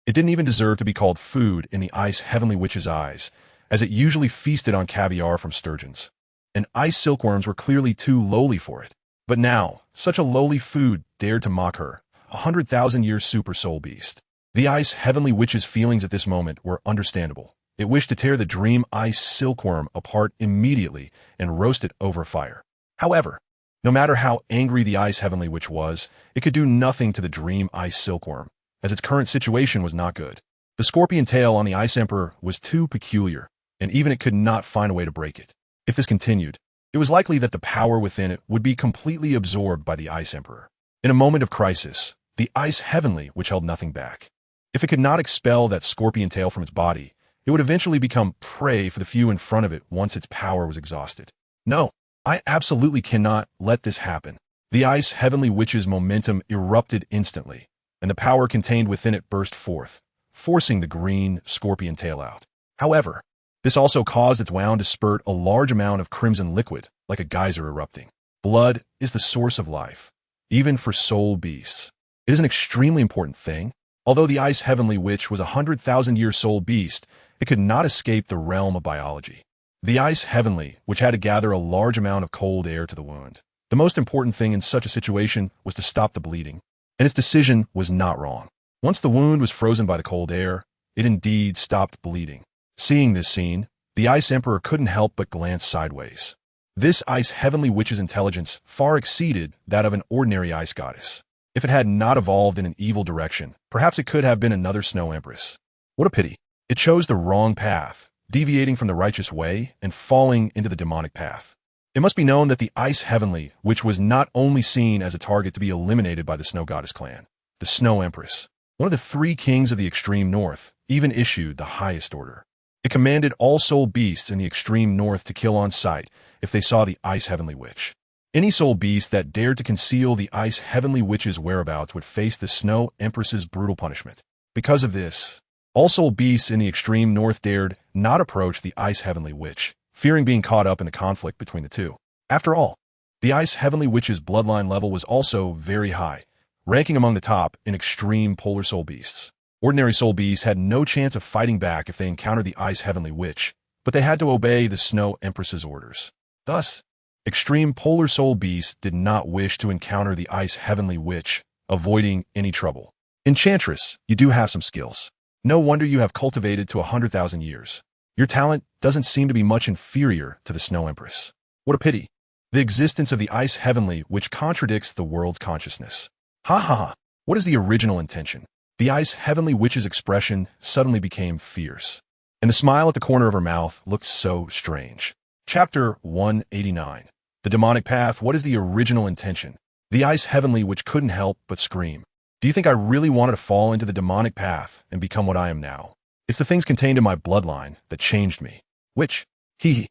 it didn't even deserve to be called food in the Ice Heavenly Witch's eyes, as it usually feasted on caviar from sturgeons. And ice silkworms were clearly too lowly for it. But now, such a lowly food dared to mock her, 100,000-year super soul beast. The Ice Heavenly Witch's feelings at this moment were understandable. It wished to tear the dream ice silkworm apart immediately and roast it over fire. However, no matter how angry the Ice Heavenly Witch was, it could do nothing to the dream ice silkworm, as its current situation was not good. The scorpion tail on the Ice Emperor was too peculiar, and even it could not find a way to break it. If this continued, it was likely that the power within it would be completely absorbed by the Ice Emperor. In a moment of crisis, the Ice Heavenly Witch held nothing back. If it could not expel that scorpion tail from its body, it would eventually become prey for the few in front of it once its power was exhausted. No, I absolutely cannot let this happen. The Ice Heavenly Witch's momentum erupted instantly, and the power contained within it burst forth, forcing the green scorpion tail out. However, this also caused its wound to spurt a large amount of crimson liquid, like a geyser erupting. Blood is the source of life, even for soul beasts. It is an extremely important thing. Although the Ice Heavenly Witch was a 100,000-year soul beast, it could not escape the realm of biology. The Ice Heavenly Witch had to gather a large amount of cold air to the wound. The most important thing in such a situation was to stop the bleeding, and its decision was not wrong. Once the wound was frozen by the cold air, it indeed stopped bleeding. Seeing this scene, the Ice Emperor couldn't help but glance sideways. This Ice Heavenly Witch's intelligence far exceeded that of an ordinary ice goddess. If it had not evolved in an evil direction, perhaps it could have been another Snow Empress. What a pity. It chose the wrong path, deviating from the righteous way and falling into the demonic path. It must be known that the Ice Heavenly Witch was not only seen as a target to be eliminated by the Snow Goddess clan. The Snow Empress, one of the three kings of the extreme north, even issued the highest order. It commanded all soul beasts in the extreme north to kill on sight if they saw the Ice Heavenly Witch. Any soul beast that dared to conceal the Ice Heavenly Witch's whereabouts would face the Snow Empress's brutal punishment. Because of this, all soul beasts in the extreme north dared not approach the Ice Heavenly Witch, fearing being caught up in the conflict between the two. After all, the Ice Heavenly Witch's bloodline level was also very high, ranking among the top in extreme polar soul beasts. Ordinary soul beasts had no chance of fighting back if they encountered the Ice Heavenly Witch, but they had to obey the Snow Empress's orders. Thus, extreme polar soul beasts did not wish to encounter the Ice Heavenly Witch, avoiding any trouble. Enchantress, you do have some skills. No wonder you have cultivated to 100,000 years. Your talent doesn't seem to be much inferior to the Snow Empress. What a pity. The existence of the Ice Heavenly Witch contradicts the world's consciousness. Ha ha ha. What is the original intention? The Ice Heavenly Witch's expression suddenly became fierce, and the smile at the corner of her mouth looked so strange. Chapter 189. The Demonic Path. What is the original intention? The Ice Heavenly Witch couldn't help but scream. Do you think I really wanted to fall into the demonic path and become what I am now? It's the things contained in my bloodline that changed me. Which? Hee.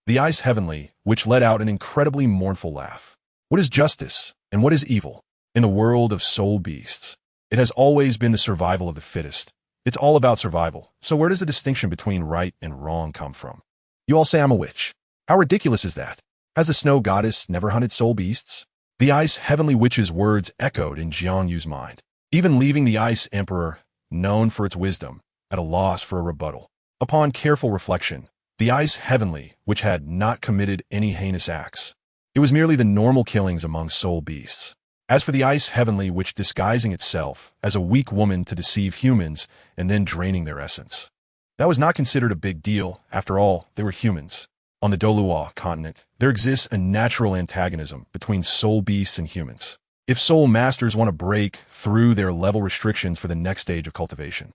The Ice Heavenly Witch let out an incredibly mournful laugh. What is justice and what is evil? In the world of soul beasts, it has always been the survival of the fittest. It's all about survival. So where does the distinction between right and wrong come from? You all say I'm a witch. How ridiculous is that? Has the Snow Goddess never hunted soul beasts? The Ice Heavenly Witch's words echoed in Jiang Yu's mind, even leaving the Ice Emperor, known for its wisdom, at a loss for a rebuttal. Upon careful reflection, the Ice Heavenly Witch had not committed any heinous acts. It was merely the normal killings among soul beasts. As for the Ice Heavenly Witch disguising itself as a weak woman to deceive humans and then draining their essence, that was not considered a big deal. After all, they were humans. On the Douluo Continent, there exists a natural antagonism between soul beasts and humans. If soul masters want to break through their level restrictions for the next stage of cultivation,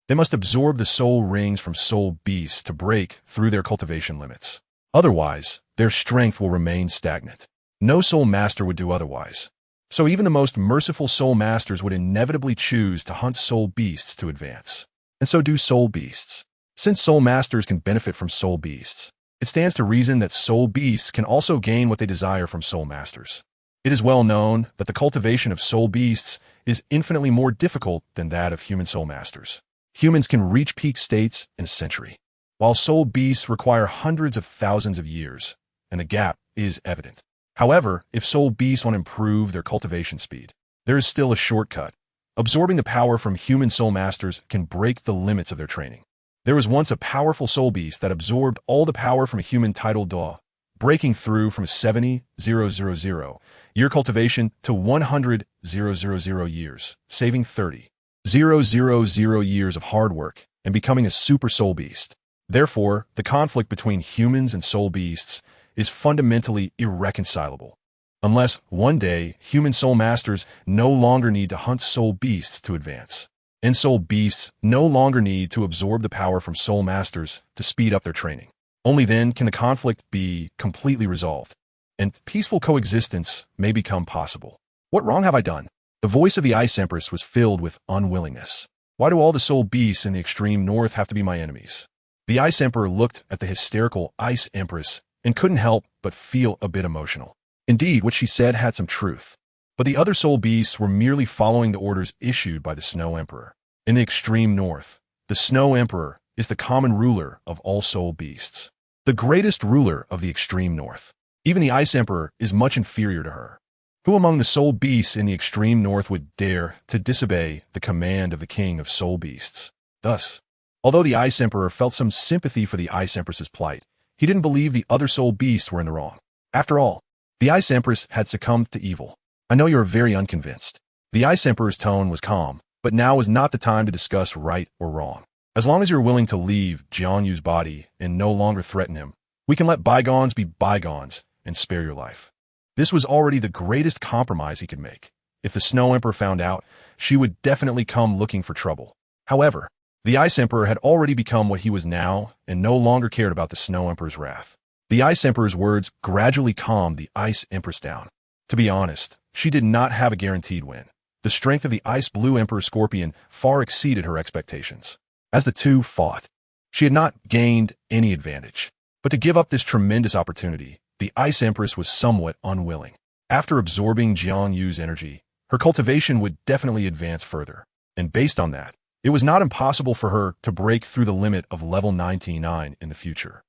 they must absorb the soul rings from soul beasts to break through their cultivation limits. Otherwise, their strength will remain stagnant. No soul master would do otherwise. So even the most merciful soul masters would inevitably choose to hunt soul beasts to advance. and so do soul beasts. Since soul masters can benefit from soul beasts, it stands to reason that soul beasts can also gain what they desire from soul masters. It is well known that the cultivation of soul beasts is infinitely more difficult than that of human soul masters. Humans can reach peak states in a century, while soul beasts require hundreds of thousands of years, and the gap is evident. However, if soul beasts want to improve their cultivation speed, there is still a shortcut. Absorbing the power from human soul masters can break the limits of their training. There was once a powerful soul beast that absorbed all the power from a human titled Dalu, breaking through from 70,000 year cultivation to 100,000 years, saving 30,000 years of hard work and becoming a super soul beast. Therefore, the conflict between humans and soul beasts is fundamentally irreconcilable. Unless one day human soul masters no longer need to hunt soul beasts to advance, and soul beasts no longer need to absorb the power from soul masters to speed up their training. Only then can the conflict be completely resolved, and peaceful coexistence may become possible. What wrong have I done? The voice of the Ice Empress was filled with unwillingness. Why do all the soul beasts in the extreme north have to be my enemies? The Ice Emperor looked at the hysterical Ice Empress and couldn't help but feel a bit emotional. Indeed, what she said had some truth. But the other soul beasts were merely following the orders issued by the Snow Emperor. In the extreme north, the Snow Emperor is the common ruler of all soul beasts, the greatest ruler of the extreme north. Even the Ice Emperor is much inferior to her. Who among the soul beasts in the extreme north would dare to disobey the command of the king of soul beasts? Thus, although the Ice Emperor felt some sympathy for the Ice Empress's plight, he didn't believe the other soul beasts were in the wrong. After all, the Ice Empress had succumbed to evil. I know you are very unconvinced. The Ice Emperor's tone was calm, but now was not the time to discuss right or wrong. As long as you're willing to leave JiangYu's body and no longer threaten him, we can let bygones be bygones and spare your life. This was already the greatest compromise he could make. If the Snow Emperor found out, she would definitely come looking for trouble. However, the Ice Emperor had already become what he was now and no longer cared about the Snow Emperor's wrath. The Ice Emperor's words gradually calmed the Ice Empress down. To be honest, she did not have a guaranteed win. The strength of the Ice Blue Emperor Scorpion far exceeded her expectations. As the two fought, she had not gained any advantage. But to give up this tremendous opportunity, the Ice Empress was somewhat unwilling. After absorbing JiangYu's energy, her cultivation would definitely advance further. And based on that, it was not impossible for her to break through the limit of level 99 in the future.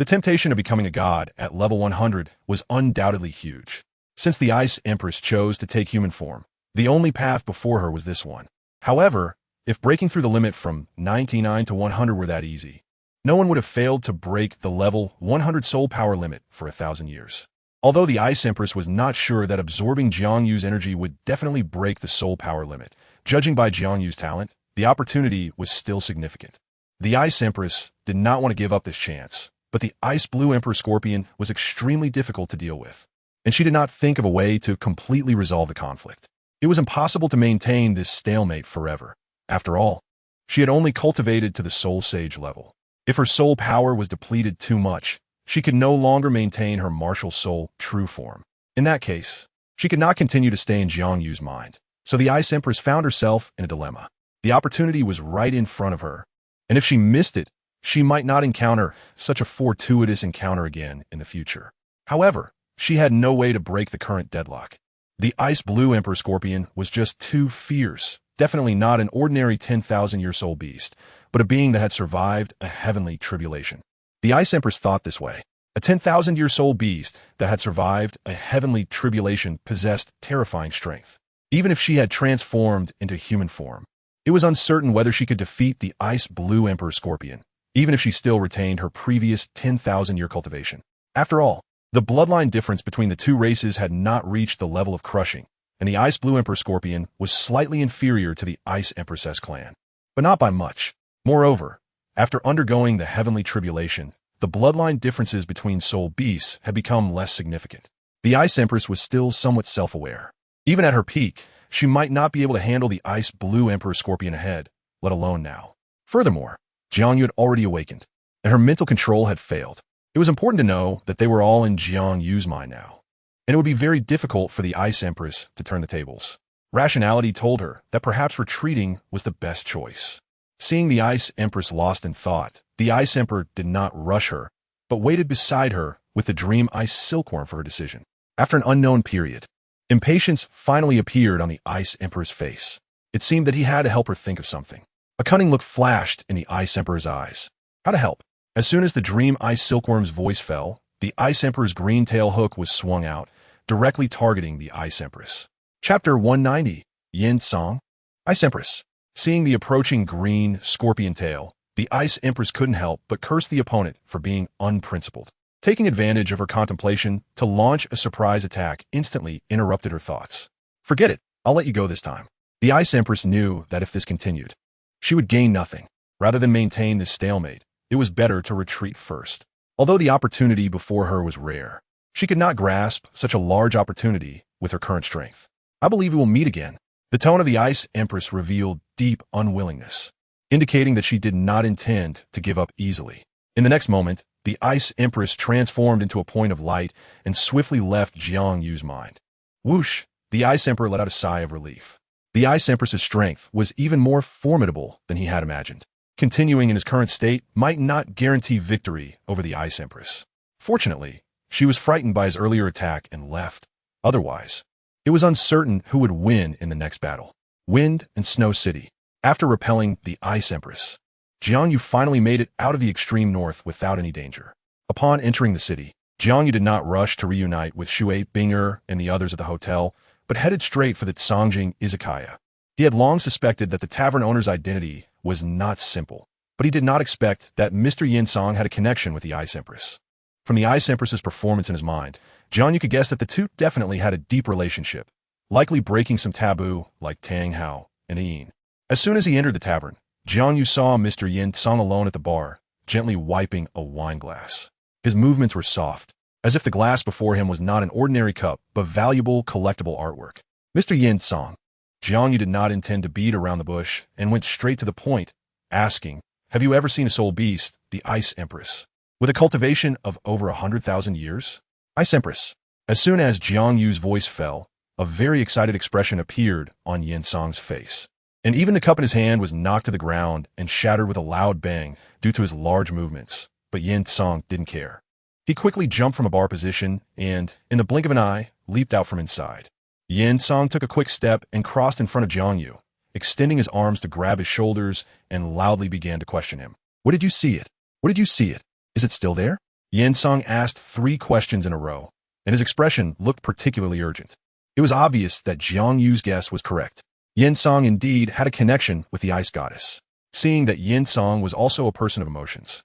The temptation of becoming a god at level 100 was undoubtedly huge. Since the Ice Empress chose to take human form, the only path before her was this one. However, if breaking through the limit from 99 to 100 were that easy, no one would have failed to break the level 100 soul power limit for 1,000 years. Although the Ice Empress was not sure that absorbing JiangYu's energy would definitely break the soul power limit, judging by JiangYu's talent, the opportunity was still significant. The Ice Empress did not want to give up this chance, but the Ice Blue Emperor Scorpion was extremely difficult to deal with, and she did not think of a way to completely resolve the conflict. It was impossible to maintain this stalemate forever. After all, she had only cultivated to the Soul Sage level. If her soul power was depleted too much, she could no longer maintain her martial soul true form. In that case, she could not continue to stay in JiangYu's mind. So the Ice Empress found herself in a dilemma. The opportunity was right in front of her, and if she missed it, she might not encounter such a fortuitous encounter again in the future. However, she had no way to break the current deadlock. The Ice Blue Emperor Scorpion was just too fierce, definitely not an ordinary 10,000-year soul beast, but a being that had survived a heavenly tribulation. The Ice Empress thought this way. A 10,000-year soul beast that had survived a heavenly tribulation possessed terrifying strength. Even if she had transformed into human form, it was uncertain whether she could defeat the Ice Blue Emperor Scorpion, even if she still retained her previous 10,000-year cultivation. After all, the bloodline difference between the two races had not reached the level of crushing, and the Ice Blue Emperor Scorpion was slightly inferior to the Ice Empress clan, but not by much. Moreover, after undergoing the heavenly tribulation, the bloodline differences between soul beasts had become less significant. The Ice Empress was still somewhat self-aware. Even at her peak, she might not be able to handle the Ice Blue Emperor Scorpion ahead, let alone now. Furthermore, JiangYu had already awakened, and her mental control had failed. It was important to know that they were all in JiangYu's mind now, and it would be very difficult for the Ice Empress to turn the tables. Rationality told her that perhaps retreating was the best choice. Seeing the Ice Empress lost in thought, the Ice Emperor did not rush her, but waited beside her with the Dream Ice Silkworm for her decision. After an unknown period, impatience finally appeared on the Ice Emperor's face. It seemed that he had to help her think of something. A cunning look flashed in the Ice Emperor's eyes. How to help? As soon as the Dream Ice Silkworm's voice fell, the Ice Emperor's green tail hook was swung out, directly targeting the Ice Empress. Chapter 190, Yin Song. Ice Empress. Seeing the approaching green scorpion tail, the Ice Empress couldn't help but curse the opponent for being unprincipled. Taking advantage of her contemplation to launch a surprise attack instantly interrupted her thoughts. Forget it, I'll let you go this time. The Ice Empress knew that if this continued, she would gain nothing. Rather than maintain this stalemate, it was better to retreat first. Although the opportunity before her was rare, she could not grasp such a large opportunity with her current strength. I believe we will meet again. The tone of the Ice Empress revealed deep unwillingness, indicating that she did not intend to give up easily. In the next moment, the Ice Empress transformed into a point of light and swiftly left Jiang Yu's mind. Whoosh! The Ice Emperor let out a sigh of relief. The Ice Empress's strength was even more formidable than he had imagined. Continuing in his current state might not guarantee victory over the Ice Empress. Fortunately, she was frightened by his earlier attack and left. Otherwise, it was uncertain who would win in the next battle. Wind and Snow City. After repelling the Ice Empress, Jiang Yu finally made it out of the extreme north without any danger. Upon entering the city, Jiang Yu did not rush to reunite with Shui, Binger, and the others at the hotel, but headed straight for the Songjing Izakaya. He had long suspected that the tavern owner's identity was not simple, but he did not expect that Mr. Yin Song had a connection with the Ice Empress. From the Ice Empress's performance in his mind, Jiang Yu could guess that the two definitely had a deep relationship, likely breaking some taboo like Tang Hao and Yin. As soon as he entered the tavern, Jiang Yu saw Mr. Yin Song alone at the bar, gently wiping a wine glass. His movements were soft, as if the glass before him was not an ordinary cup, but valuable collectible artwork. Mr. Yin Song. Jiang Yu did not intend to beat around the bush and went straight to the point, asking, "Have you ever seen a soul beast, the Ice Empress, with a cultivation of over 100,000 years?" Ice Empress. As soon as Jiang Yu's voice fell, a very excited expression appeared on Yin Song's face. And even the cup in his hand was knocked to the ground and shattered with a loud bang due to his large movements. But Yin Song didn't care. He quickly jumped from a bar position and, in the blink of an eye, leaped out from inside. Yin Song took a quick step and crossed in front of Jiang Yu, extending his arms to grab his shoulders and loudly began to question him. "What did you see it? What did you see it? Is it still there?" Yin Song asked 3 questions in a row, and his expression looked particularly urgent. It was obvious that Jiang Yu's guess was correct. Yin Song indeed had a connection with the Ice Goddess. Seeing that Yin Song was also a person of emotions,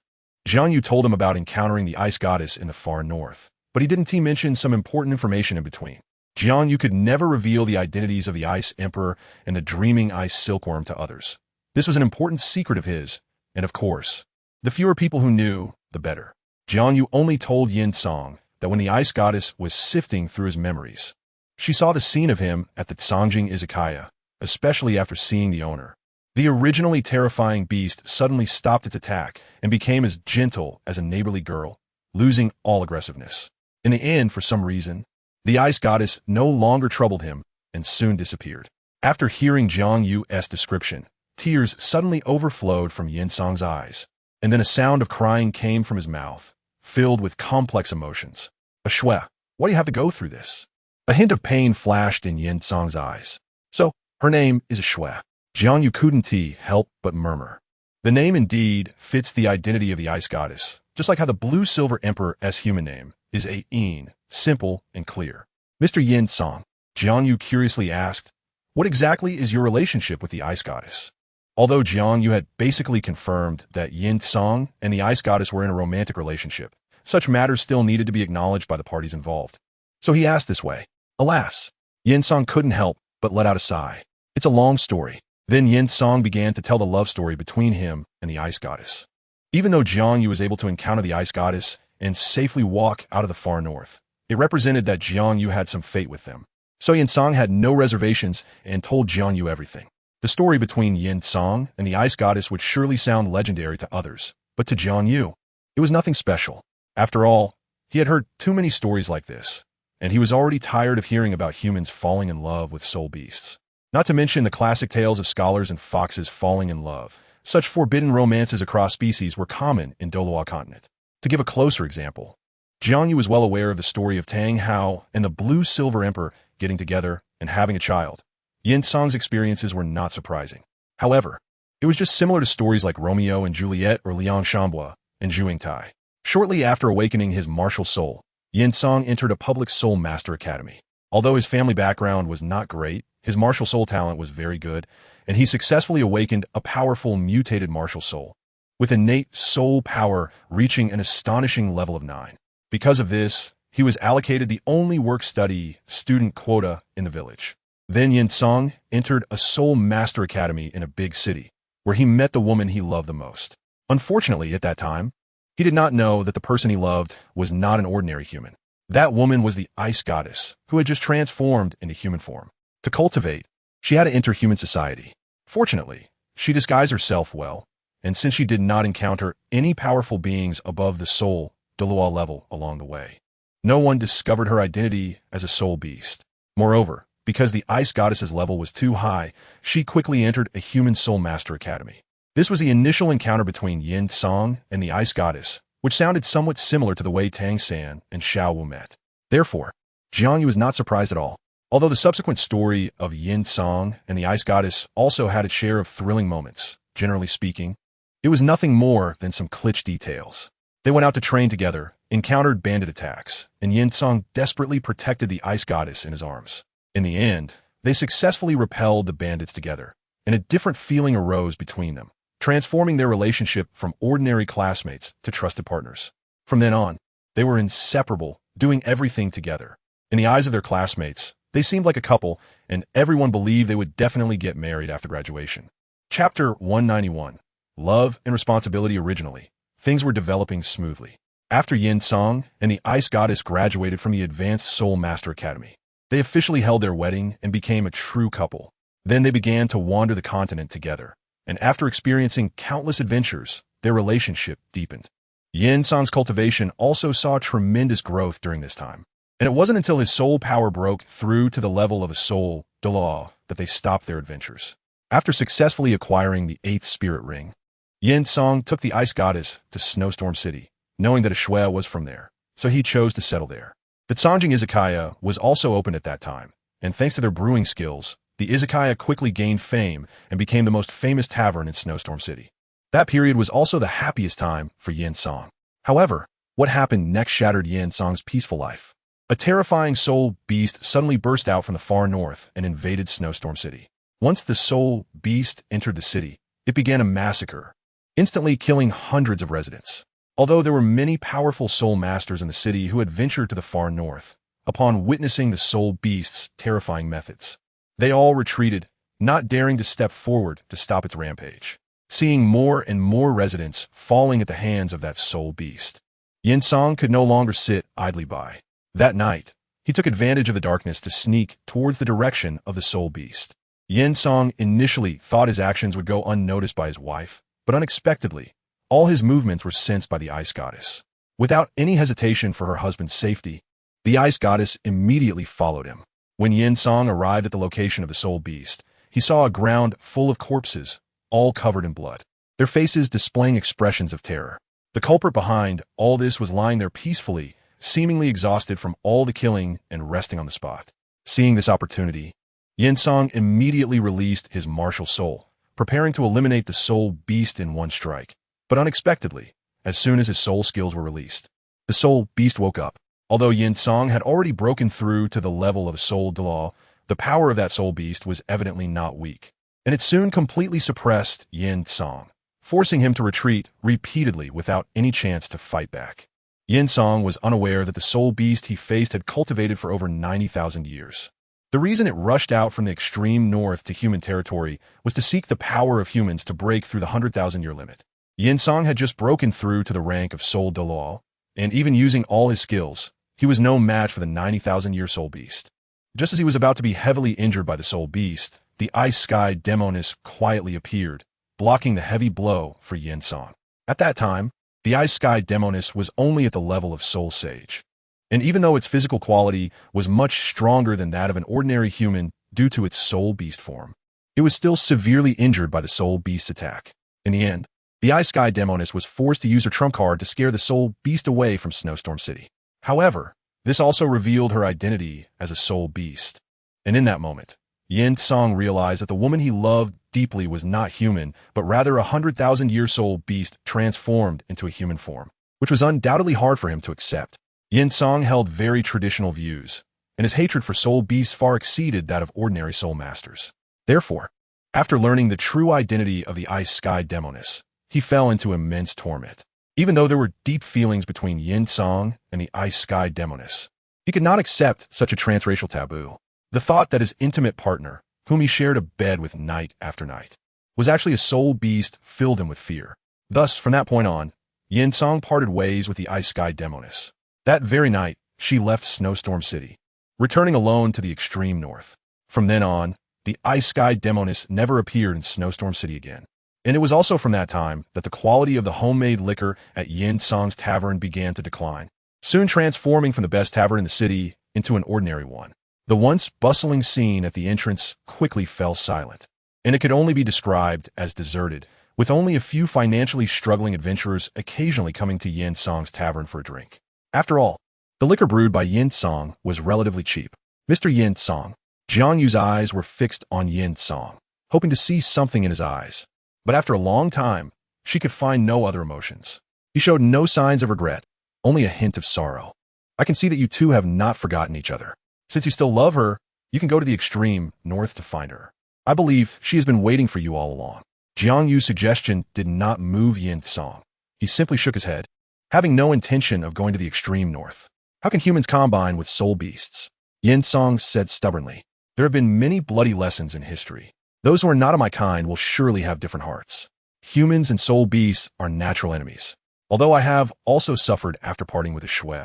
Jiang Yu told him about encountering the Ice Goddess in the far north, but he didn't mention some important information in between. Jiang Yu could never reveal the identities of the Ice Emperor and the dreaming Ice Silkworm to others. This was an important secret of his, and of course, the fewer people who knew, the better. Jiang Yu only told Yin Song that when the Ice Goddess was sifting through his memories, she saw the scene of him at the Songjing Izakaya, especially after seeing the owner. The originally terrifying beast suddenly stopped its attack and became as gentle as a neighborly girl, losing all aggressiveness. In the end, for some reason, the Ice Goddess no longer troubled him and soon disappeared. After hearing Jiang Yu's description, tears suddenly overflowed from Yin Song's eyes, and then a sound of crying came from his mouth, filled with complex emotions. "A Shui, why do you have to go through this?" A hint of pain flashed in Yin Song's eyes. "So, her name is a Shui." Jiang Yu couldn't help but murmur. The name indeed fits the identity of the Ice Goddess, just like how the Blue Silver Emperor's human name is a Yin, simple and clear. "Mr. Yin Song," Jiang Yu curiously asked, "what exactly is your relationship with the Ice Goddess?" Although Jiang Yu had basically confirmed that Yin Song and the Ice Goddess were in a romantic relationship, such matters still needed to be acknowledged by the parties involved. So he asked this way. Alas, Yin Song couldn't help but let out a sigh. "It's a long story." Then Yin Song began to tell the love story between him and the Ice Goddess. Even though Jiang Yu was able to encounter the Ice Goddess and safely walk out of the far north, it represented that Jiang Yu had some fate with them. So Yin Song had no reservations and told Jiang Yu everything. The story between Yin Song and the Ice Goddess would surely sound legendary to others, but to Jiang Yu, it was nothing special. After all, he had heard too many stories like this, and he was already tired of hearing about humans falling in love with soul beasts. Not to mention the classic tales of scholars and foxes falling in love, Such forbidden romances across species were common in Douluo Continent. To give a closer example, Jiang Yu was well aware of the story of Tang Hao and the Blue-Silver Emperor getting together and having a child. Yin Song's experiences were not surprising. However, it was just similar to stories like Romeo and Juliet or Liang Shambua and Zhuang Tai. Shortly after awakening his martial soul, Yin Song entered a public soul master academy. Although his family background was not great, his martial soul talent was very good, and he successfully awakened a powerful mutated martial soul, with innate soul power reaching an astonishing level of 9. Because of this, he was allocated the only work-study student quota in the village. Then Yin Song entered a soul master academy in a big city, where he met the woman he loved the most. Unfortunately, at that time, he did not know that the person he loved was not an ordinary human. That woman was the ice goddess, who had just transformed into human form. To cultivate, she had to enter human society. Fortunately, she disguised herself well, and since she did not encounter any powerful beings above the soul Douluo level along the way, no one discovered her identity as a soul beast. Moreover, because the ice goddess's level was too high, she quickly entered a human soul master academy. This was the initial encounter between Yin Song and the ice goddess, which sounded somewhat similar to the way Tang San and Xiao Wu met. Therefore, JiangYu was not surprised at all. Although the subsequent story of Yin Song and the ice goddess also had its share of thrilling moments, generally speaking, it was nothing more than some cliché details. They went out to train together, encountered bandit attacks, and Yin Song desperately protected the ice goddess in his arms. In the end, they successfully repelled the bandits together, and a different feeling arose between them, transforming their relationship from ordinary classmates to trusted partners. From then on, they were inseparable, doing everything together. In the eyes of their classmates, they seemed like a couple, and everyone believed they would definitely get married after graduation. Chapter 191. Love and Responsibility. Originally, things were developing smoothly. After Yin Song and the ice goddess graduated from the Advanced Soul Master Academy, they officially held their wedding and became a true couple. Then they began to wander the continent together, and after experiencing countless adventures, their relationship deepened. Yin Song's cultivation also saw tremendous growth during this time, and it wasn't until his soul power broke through to the level of a soul Dalu that they stopped their adventures. After successfully acquiring the 8th spirit ring, Yin Song took the ice goddess to Snowstorm City, knowing that a shui was from there, so he chose to settle there. The Tsanjing Izakaya was also opened at that time, and thanks to their brewing skills, the Izakaya quickly gained fame and became the most famous tavern in Snowstorm City. That period was also the happiest time for Yin Song. However, what happened next shattered Yin Song's peaceful life. A terrifying soul beast suddenly burst out from the far north and invaded Snowstorm City. Once the soul beast entered the city, it began a massacre, instantly killing hundreds of residents. Although there were many powerful soul masters in the city who had ventured to the far north, upon witnessing the soul beast's terrifying methods, they all retreated, not daring to step forward to stop its rampage. Seeing more and more residents falling at the hands of that soul beast, Yin Song could no longer sit idly by. That night, he took advantage of the darkness to sneak towards the direction of the soul beast. Yin Song initially thought his actions would go unnoticed by his wife, but unexpectedly, all his movements were sensed by the ice goddess. Without any hesitation for her husband's safety, the ice goddess immediately followed him. When Yin Song arrived at the location of the soul beast, he saw a ground full of corpses, all covered in blood, their faces displaying expressions of terror. The culprit behind all this was lying there peacefully, seemingly exhausted from all the killing and resting on the spot. Seeing this opportunity, Yin Song immediately released his martial soul, preparing to eliminate the soul beast in one strike. But unexpectedly, as soon as his soul skills were released, the soul beast woke up. Although Yin Song had already broken through to the level of soul Dalu, the power of that soul beast was evidently not weak, and it soon completely suppressed Yin Song, forcing him to retreat repeatedly without any chance to fight back. Yin Song was unaware that the soul beast he faced had cultivated for over 90,000 years. The reason it rushed out from the extreme north to human territory was to seek the power of humans to break through the 100,000-year limit. Yin Song had just broken through to the rank of soul Dalu, and even using all his skills, he was no match for the 90,000-year soul beast. Just as he was about to be heavily injured by the soul beast, the ice sky demoness quietly appeared, blocking the heavy blow for Yin Song. At that time, the ice sky demoness was only at the level of soul sage, and even though its physical quality was much stronger than that of an ordinary human due to its soul beast form, it was still severely injured by the soul beast's attack. In the end, the Ice Sky Demoness was forced to use her trump card to scare the soul beast away from Snowstorm City. However, this also revealed her identity as a soul beast. And in that moment, Yin Song realized that the woman he loved deeply was not human, but rather a 100,000-year soul beast transformed into a human form, which was undoubtedly hard for him to accept. Yin Song held very traditional views, and his hatred for soul beasts far exceeded that of ordinary soul masters. Therefore, after learning the true identity of the Ice Sky Demoness, he fell into immense torment. Even though there were deep feelings between Yin Song and the Ice Sky Demoness, he could not accept such a transracial taboo. The thought that his intimate partner, whom he shared a bed with night after night, was actually a soul beast filled him with fear. Thus, from that point on, Yin Song parted ways with the Ice Sky Demoness. That very night, she left Snowstorm City, returning alone to the extreme north. From then on, the Ice Sky Demoness never appeared in Snowstorm City again. And it was also from that time that the quality of the homemade liquor at Yin Song's tavern began to decline, soon transforming from the best tavern in the city into an ordinary one. The once bustling scene at the entrance quickly fell silent, and it could only be described as deserted, with only a few financially struggling adventurers occasionally coming to Yin Song's tavern for a drink. After all, the liquor brewed by Yin Song was relatively cheap. Mr. Yin Song, JiangYu's eyes were fixed on Yin Song, hoping to see something in his eyes. But after a long time, she could find no other emotions. He showed no signs of regret, only a hint of sorrow. I can see that you two have not forgotten each other. Since you still love her, you can go to the extreme north to find her. I believe she has been waiting for you all along. Jiang Yu's suggestion did not move Yin Song. He simply shook his head, having no intention of going to the extreme north. How can humans combine with soul beasts? Yin Song said stubbornly. There have been many bloody lessons in history. Those who are not of my kind will surely have different hearts. Humans and soul beasts are natural enemies, although I have also suffered after parting with a shui.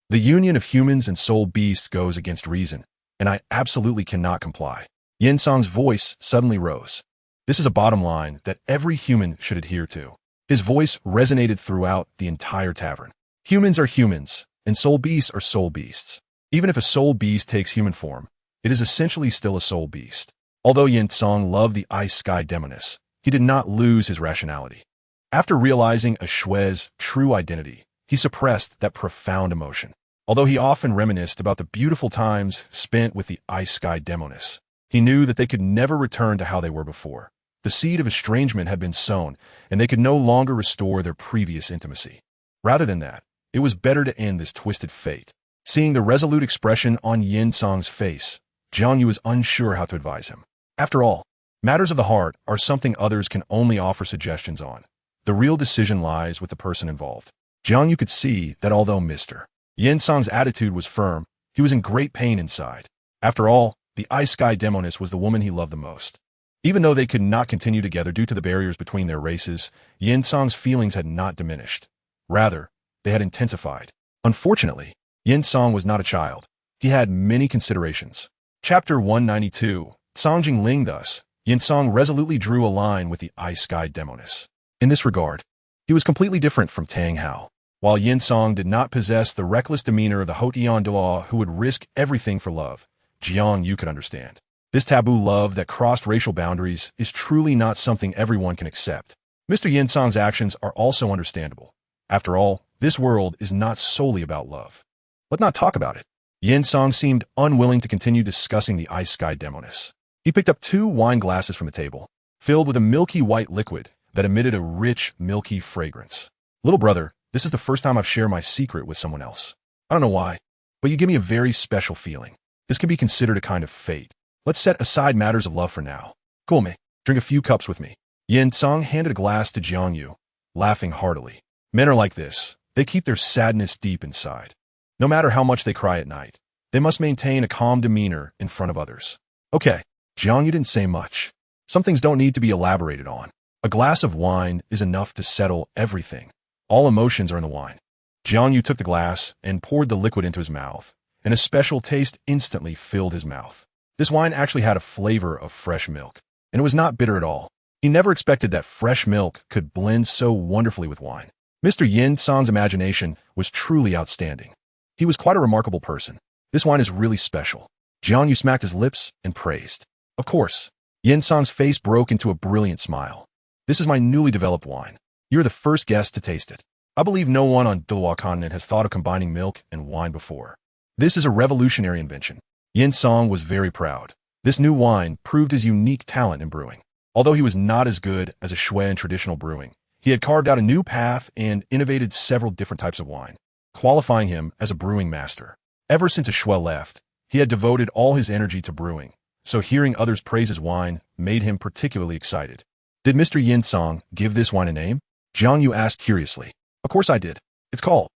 The union of humans and soul beasts goes against reason, and I absolutely cannot comply. Yin Song's voice suddenly rose. This is a bottom line that every human should adhere to. His voice resonated throughout the entire tavern. Humans are humans, and soul beasts are soul beasts. Even if a soul beast takes human form, it is essentially still a soul beast. Although Yin Song loved the Ice Sky Demoness, he did not lose his rationality. After realizing a shui's true identity, he suppressed that profound emotion. Although he often reminisced about the beautiful times spent with the Ice Sky Demoness, he knew that they could never return to how they were before. The seed of estrangement had been sown, and they could no longer restore their previous intimacy. Rather than that, it was better to end this twisted fate. Seeing the resolute expression on Yin Song's face, Jiang Yu was unsure how to advise him. After all, matters of the heart are something others can only offer suggestions on. The real decision lies with the person involved. Jiang Yu could see that although Mr. Yin Song's attitude was firm, he was in great pain inside. After all, the Ice Sky Demoness was the woman he loved the most. Even though they could not continue together due to the barriers between their races, Yin Song's feelings had not diminished. Rather, they had intensified. Unfortunately, Yin Song was not a child. He had many considerations. Chapter 192. Songjing Ling. Thus, Yin Song resolutely drew a line with the Ice Sky Demoness. In this regard, he was completely different from Tang Hao. While Yin Song did not possess the reckless demeanor of the Haute Duo who would risk everything for love, Jiang Yu could understand. This taboo love that crossed racial boundaries is truly not something everyone can accept. Mr. Yin Song's actions are also understandable. After all, this world is not solely about love. Let's not talk about it. Yin Song seemed unwilling to continue discussing the Ice Sky Demoness. He picked up 2 wine glasses from the table, filled with a milky white liquid that emitted a rich, milky fragrance. Little brother, this is the first time I've shared my secret with someone else. I don't know why, but you give me a very special feeling. This can be considered a kind of fate. Let's set aside matters of love for now. Cool me. Drink a few cups with me. Yin Song handed a glass to Jiang Yu, laughing heartily. Men are like this. They keep their sadness deep inside. No matter how much they cry at night, they must maintain a calm demeanor in front of others. Okay, Jiang Yu didn't say much. Some things don't need to be elaborated on. A glass of wine is enough to settle everything. All emotions are in the wine. Jiang Yu took the glass and poured the liquid into his mouth, and a special taste instantly filled his mouth. This wine actually had a flavor of fresh milk, and it was not bitter at all. He never expected that fresh milk could blend so wonderfully with wine. Mr. Yin Song's imagination was truly outstanding. He was quite a remarkable person. This wine is really special. Jiang Yu smacked his lips and praised. Of course, Yin Song's face broke into a brilliant smile. This is my newly developed wine. You're the first guest to taste it. I believe no one on Douluo Continent has thought of combining milk and wine before. This is a revolutionary invention. Yin Song was very proud. This new wine proved his unique talent in brewing. Although he was not as good as a shui in traditional brewing, he had carved out a new path and innovated several different types of wine, qualifying him as a brewing master. Ever since a shui left, he had devoted all his energy to brewing, so hearing others praise his wine made him particularly excited. Did Mr. Yin Song give this wine a name? Jiang Yu asked curiously. Of course I did. It's called.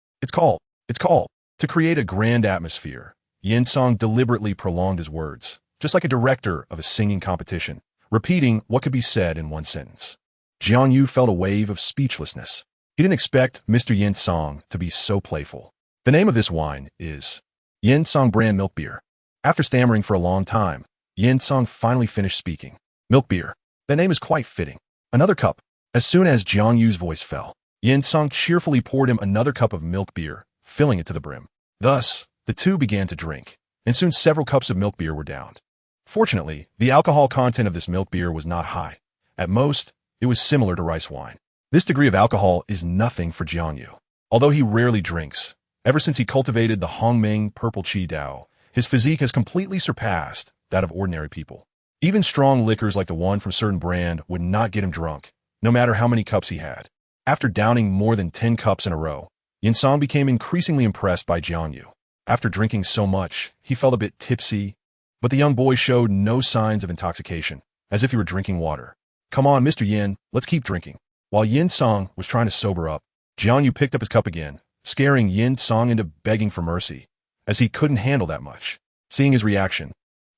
To create a grand atmosphere, Yin Song deliberately prolonged his words, just like a director of a singing competition, repeating what could be said in one sentence. Jiang Yu felt a wave of speechlessness. He didn't expect Mr. Yin Song to be so playful. The name of this wine is Yin Song brand milk beer. After stammering for a long time, Yin Song finally finished speaking. Milk beer. That name is quite fitting. Another cup. As soon as Jiang Yu's voice fell, Yin Song cheerfully poured him another cup of milk beer, filling it to the brim. Thus, the two began to drink, and soon several cups of milk beer were downed. Fortunately, the alcohol content of this milk beer was not high. At most, it was similar to rice wine. This degree of alcohol is nothing for Jiang Yu. Although he rarely drinks, ever since he cultivated the Hongming Purple Qi Dao, his physique has completely surpassed that of ordinary people. Even strong liquors like the one from certain brand would not get him drunk, no matter how many cups he had. After downing more than 10 cups in a row, Yin Song became increasingly impressed by Jiang Yu. After drinking so much, he felt a bit tipsy, but the young boy showed no signs of intoxication, as if he were drinking water. Come on, Mr. Yin, let's keep drinking. While Yin Song was trying to sober up, Jiang Yu picked up his cup again, scaring Yin Song into begging for mercy, as he couldn't handle that much. Seeing his reaction,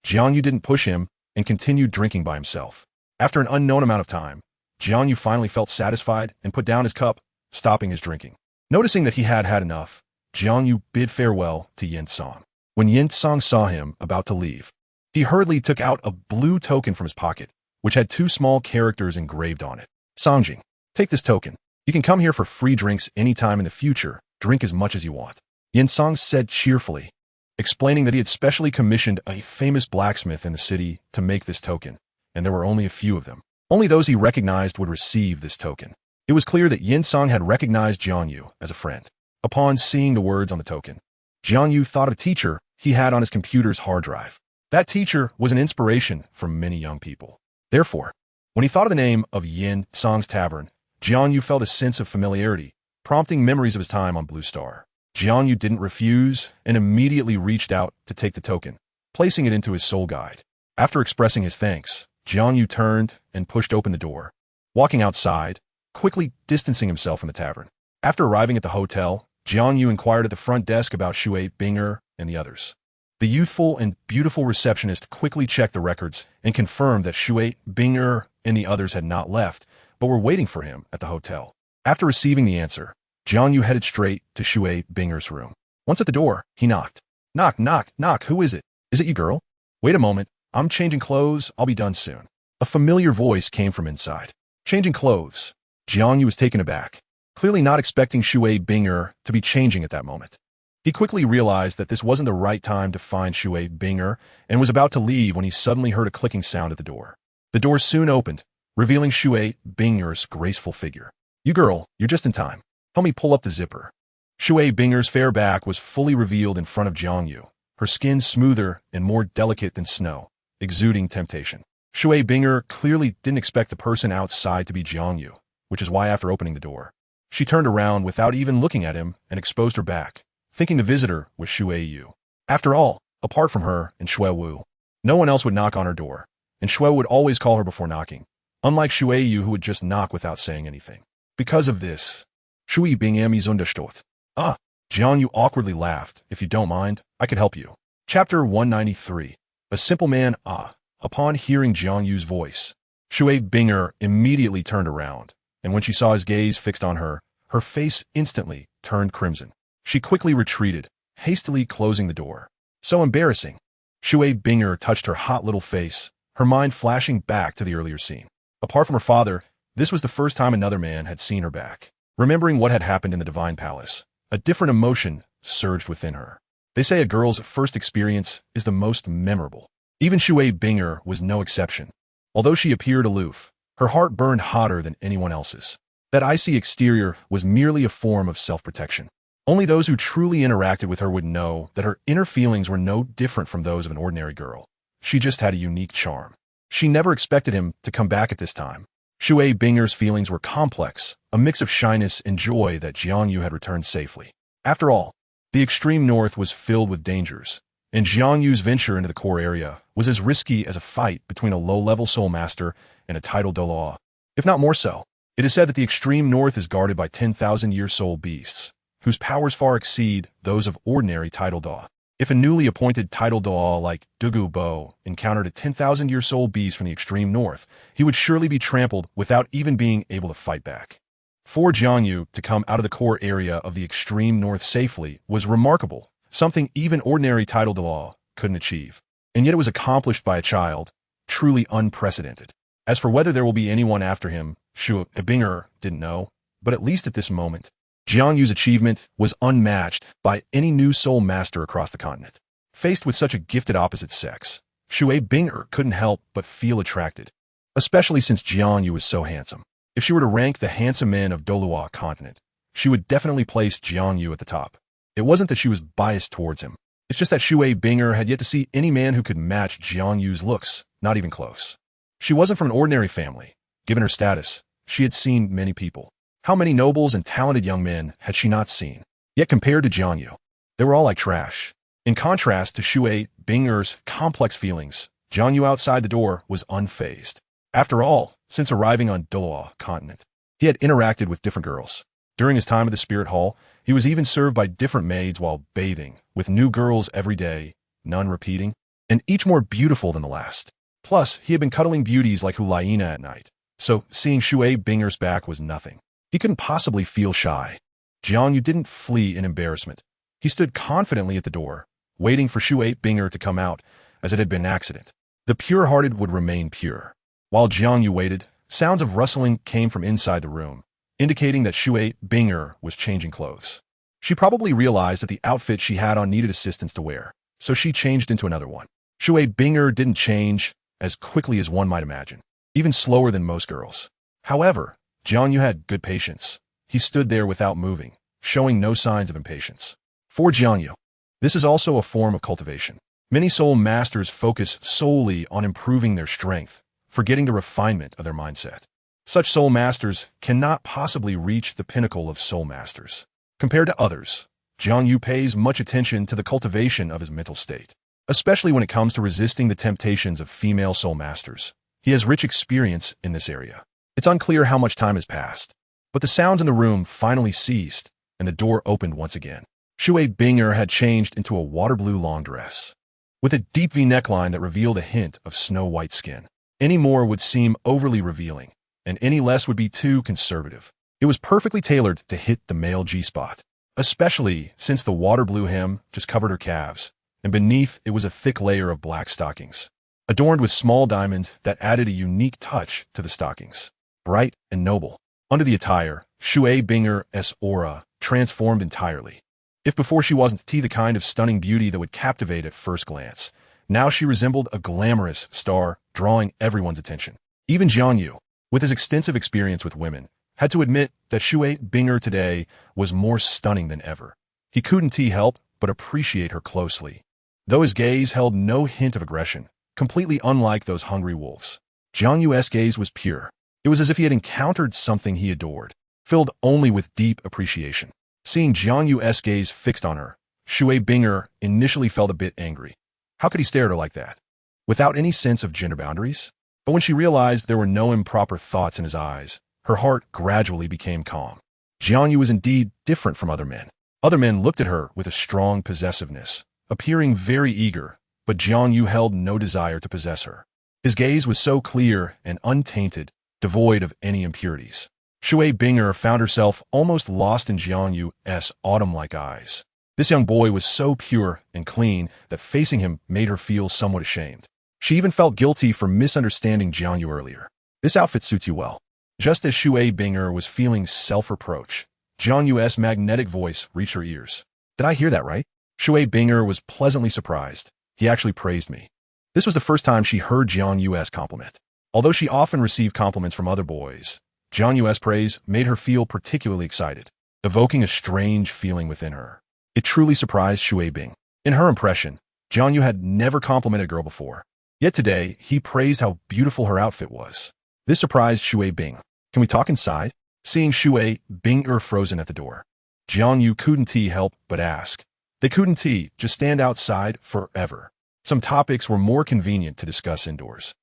Jiang Yu didn't push him and continued drinking by himself. After an unknown amount of time, Jiang Yu finally felt satisfied and put down his cup, stopping his drinking. Noticing that he had had enough, Jiang Yu bid farewell to Yin Song. When Yin Song saw him about to leave, he hurriedly took out a blue token from his pocket, which had 2 small characters engraved on it. Songjing, take this token. You can come here for free drinks anytime in the future. Drink as much as you want. Yin Song said cheerfully, explaining that he had specially commissioned a famous blacksmith in the city to make this token, and there were only a few of them. Only those he recognized would receive this token. It was clear that Yin Song had recognized Jiang Yu as a friend. Upon seeing the words on the token, Jiang Yu thought of a teacher he had on his computer's hard drive. That teacher was an inspiration for many young people. Therefore, when he thought of the name of Yin Song's tavern, Jiang Yu felt a sense of familiarity, prompting memories of his time on Blue Star. Jiang Yu didn't refuse and immediately reached out to take the token, placing it into his soul guide. After expressing his thanks, Jiang Yu turned and pushed open the door, walking outside, quickly distancing himself from the tavern. After arriving at the hotel, Jiang Yu inquired at the front desk about Shui Binger and the others. The youthful and beautiful receptionist quickly checked the records and confirmed that Shui Binger and the others had not left, but were waiting for him at the hotel. After receiving the answer, Jiang Yu headed straight to Shui Binger's room. Once at the door, he knocked. Knock, knock, knock, who is it? Is it you, girl? Wait a moment, I'm changing clothes, I'll be done soon. A familiar voice came from inside. Changing clothes. Jiang Yu was taken aback, clearly not expecting Shui Binger to be changing at that moment. He quickly realized that this wasn't the right time to find Shui Binger and was about to leave when he suddenly heard a clicking sound at the door. The door soon opened, revealing Shui Binger's graceful figure. You girl, you're just in time. Help me pull up the zipper. Shui Binger's fair back was fully revealed in front of Jiang Yu, her skin smoother and more delicate than snow, exuding temptation. Shui Binger clearly didn't expect the person outside to be Jiang Yu, which is why after opening the door, she turned around without even looking at him and exposed her back, thinking the visitor was Shui Yu. After all, apart from her and Shui Wu, no one else would knock on her door, and Shui would always call her before knocking, unlike Shui Yu who would just knock without saying anything. Because of this, Shui Bing misunderstood. Ah, Jiang Yu awkwardly laughed. If you don't mind, I could help you. Chapter 193. A simple man. Upon hearing Jiang Yu's voice, Shui Binger immediately turned around, and when she saw his gaze fixed on her, her face instantly turned crimson. She quickly retreated, hastily closing the door. So embarrassing. Shui Binger touched her hot little face, her mind flashing back to the earlier scene. Apart from her father, this was the first time another man had seen her back. Remembering what had happened in the Divine Palace, a different emotion surged within her. They say a girl's first experience is the most memorable. Even Shui Binger was no exception. Although she appeared aloof, Her heart burned hotter than anyone else's. That icy exterior was merely a form of self-protection. Only those who truly interacted with her would know that her inner feelings were no different from those of an ordinary girl. She just had a unique charm. She never expected him to come back at this time. Shui Binger's feelings were complex, a mix of shyness and joy that Jiang Yu had returned safely. After all, the extreme north was filled with dangers, and Jiang Yu's venture into the core area was as risky as a fight between a low-level soul master and a titled Douluo, if not more so. It is said that the extreme north is guarded by 10,000-year soul beasts, whose powers far exceed those of ordinary titled Douluo. If a newly appointed titled Douluo like Dugu Bo encountered a 10,000-year soul beast from the extreme north, he would surely be trampled without even being able to fight back. For Jiang Yu to come out of the core area of the extreme north safely was remarkable, something even ordinary titled Douluo couldn't achieve. And yet it was accomplished by a child, truly unprecedented. As for whether there will be anyone after him, Shui Binger didn't know, but at least at this moment, Jiang Yu's achievement was unmatched by any new soul master across the continent. Faced with such a gifted opposite sex, Shui Binger couldn't help but feel attracted, especially since Jiang Yu was so handsome. If she were to rank the handsome men of Douluo Continent, she would definitely place Jiang Yu at the top. It wasn't that she was biased towards him. It's just that Shui Binger had yet to see any man who could match Jiang Yu's looks, not even close. She wasn't from an ordinary family. Given her status, she had seen many people. How many nobles and talented young men had she not seen? Yet compared to Jiang Yu, they were all like trash. In contrast to Shui Binger's complex feelings, Jiang Yu outside the door was unfazed. After all, since arriving on Douluo Continent, he had interacted with different girls. During his time at the Spirit Hall, he was even served by different maids while bathing, with new girls every day, none repeating, and each more beautiful than the last. Plus, he had been cuddling beauties like Hulaina at night, so seeing Shui Binger's back was nothing. He couldn't possibly feel shy. Jiang Yu didn't flee in embarrassment. He stood confidently at the door, waiting for Shui Binger to come out, as it had been an accident. The pure-hearted would remain pure. While Jiang Yu waited, sounds of rustling came from inside the room, indicating that Shui Binger was changing clothes. She probably realized that the outfit she had on needed assistance to wear, so she changed into another one. Shui Binger didn't change as quickly as one might imagine, even slower than most girls. However, Jiang Yu had good patience. He stood there without moving, showing no signs of impatience. For Jiang Yu, this is also a form of cultivation. Many soul masters focus solely on improving their strength, forgetting the refinement of their mindset. Such soul masters cannot possibly reach the pinnacle of soul masters. Compared to others, Jiang Yu pays much attention to the cultivation of his mental state, especially when it comes to resisting the temptations of female soul masters. He has rich experience in this area. It's unclear how much time has passed, but the sounds in the room finally ceased, and the door opened once again. Shui Binger had changed into a water blue long dress, with a deep V neckline that revealed a hint of snow-white skin. Any more would seem overly revealing, and any less would be too conservative. It was perfectly tailored to hit the male G-spot, especially since the water blue hem just covered her calves, and beneath it was a thick layer of black stockings, adorned with small diamonds that added a unique touch to the stockings. Bright and noble. Under the attire, Shui Binger's aura transformed entirely. If before she wasn't the kind of stunning beauty that would captivate at first glance, now she resembled a glamorous star, drawing everyone's attention. Even Jiang Yu, with his extensive experience with women, had to admit that Shui Binger today was more stunning than ever. He couldn't help but appreciate her closely, though his gaze held no hint of aggression, completely unlike those hungry wolves. Jiang Yu's gaze was pure. It was as if he had encountered something he adored, filled only with deep appreciation. Seeing Jiang Yu's gaze fixed on her, Shui Binger initially felt a bit angry. How could he stare at her like that, without any sense of gender boundaries? But when she realized there were no improper thoughts in his eyes, her heart gradually became calm. Jiang Yu was indeed different from other men. Other men looked at her with a strong possessiveness, appearing very eager, but Jiang Yu held no desire to possess her. His gaze was so clear and untainted, devoid of any impurities. Shui Binger found herself almost lost in Jiang Yu's autumn-like eyes. This young boy was so pure and clean that facing him made her feel somewhat ashamed. She even felt guilty for misunderstanding Jiang Yu earlier. This outfit suits you well. Just as Shui Binger was feeling self-reproach, Jiang Yu's magnetic voice reached her ears. Did I hear that right? Shui Binger was pleasantly surprised. He actually praised me. This was the first time she heard Jiang Yu's compliment. Although she often received compliments from other boys, JiangYu's praise made her feel particularly excited, evoking a strange feeling within her. It truly surprised Shui Bing. In her impression, JiangYu had never complimented a girl before. Yet today, he praised how beautiful her outfit was. This surprised Shui Bing. Can we talk inside? Seeing Shui Bing frozen at the door, JiangYu couldn't help but ask. They couldn't just stand outside forever. Some topics were more convenient to discuss indoors.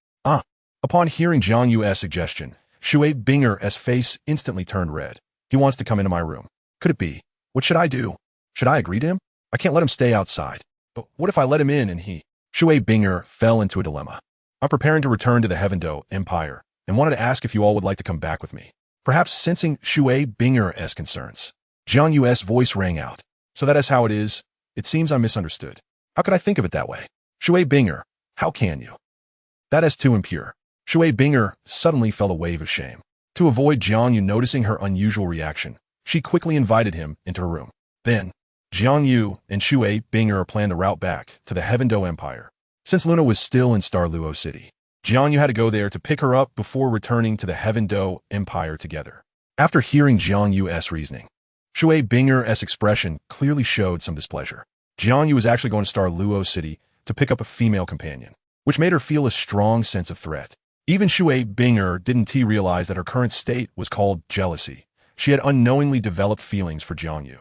Upon hearing JiangYu's suggestion, Shui Bing's face instantly turned red. He wants to come into my room. Could it be? What should I do? Should I agree to him? I can't let him stay outside. But what if I let him in and he? Shui Bing fell into a dilemma. I'm preparing to return to the Heavendo Empire and wanted to ask if you all would like to come back with me. Perhaps sensing Shui Bing's concerns, JiangYu's voice rang out. So that is how it is. It seems I misunderstood. How could I think of it that way? Shui Bing, how can you? That is too impure. Shui Bing suddenly felt a wave of shame. To avoid JiangYu noticing her unusual reaction, she quickly invited him into her room. Then, JiangYu and Shui Bing planned a route back to the Heavendo Empire. Since Luna was still in Douluo City, JiangYu had to go there to pick her up before returning to the Heavendo Empire together. After hearing JiangYu's reasoning, Shui Bing's expression clearly showed some displeasure. JiangYu was actually going to Douluo City to pick up a female companion, which made her feel a strong sense of threat. Even Shui Bing didn't realize that her current state was called jealousy. She had unknowingly developed feelings for JiangYu.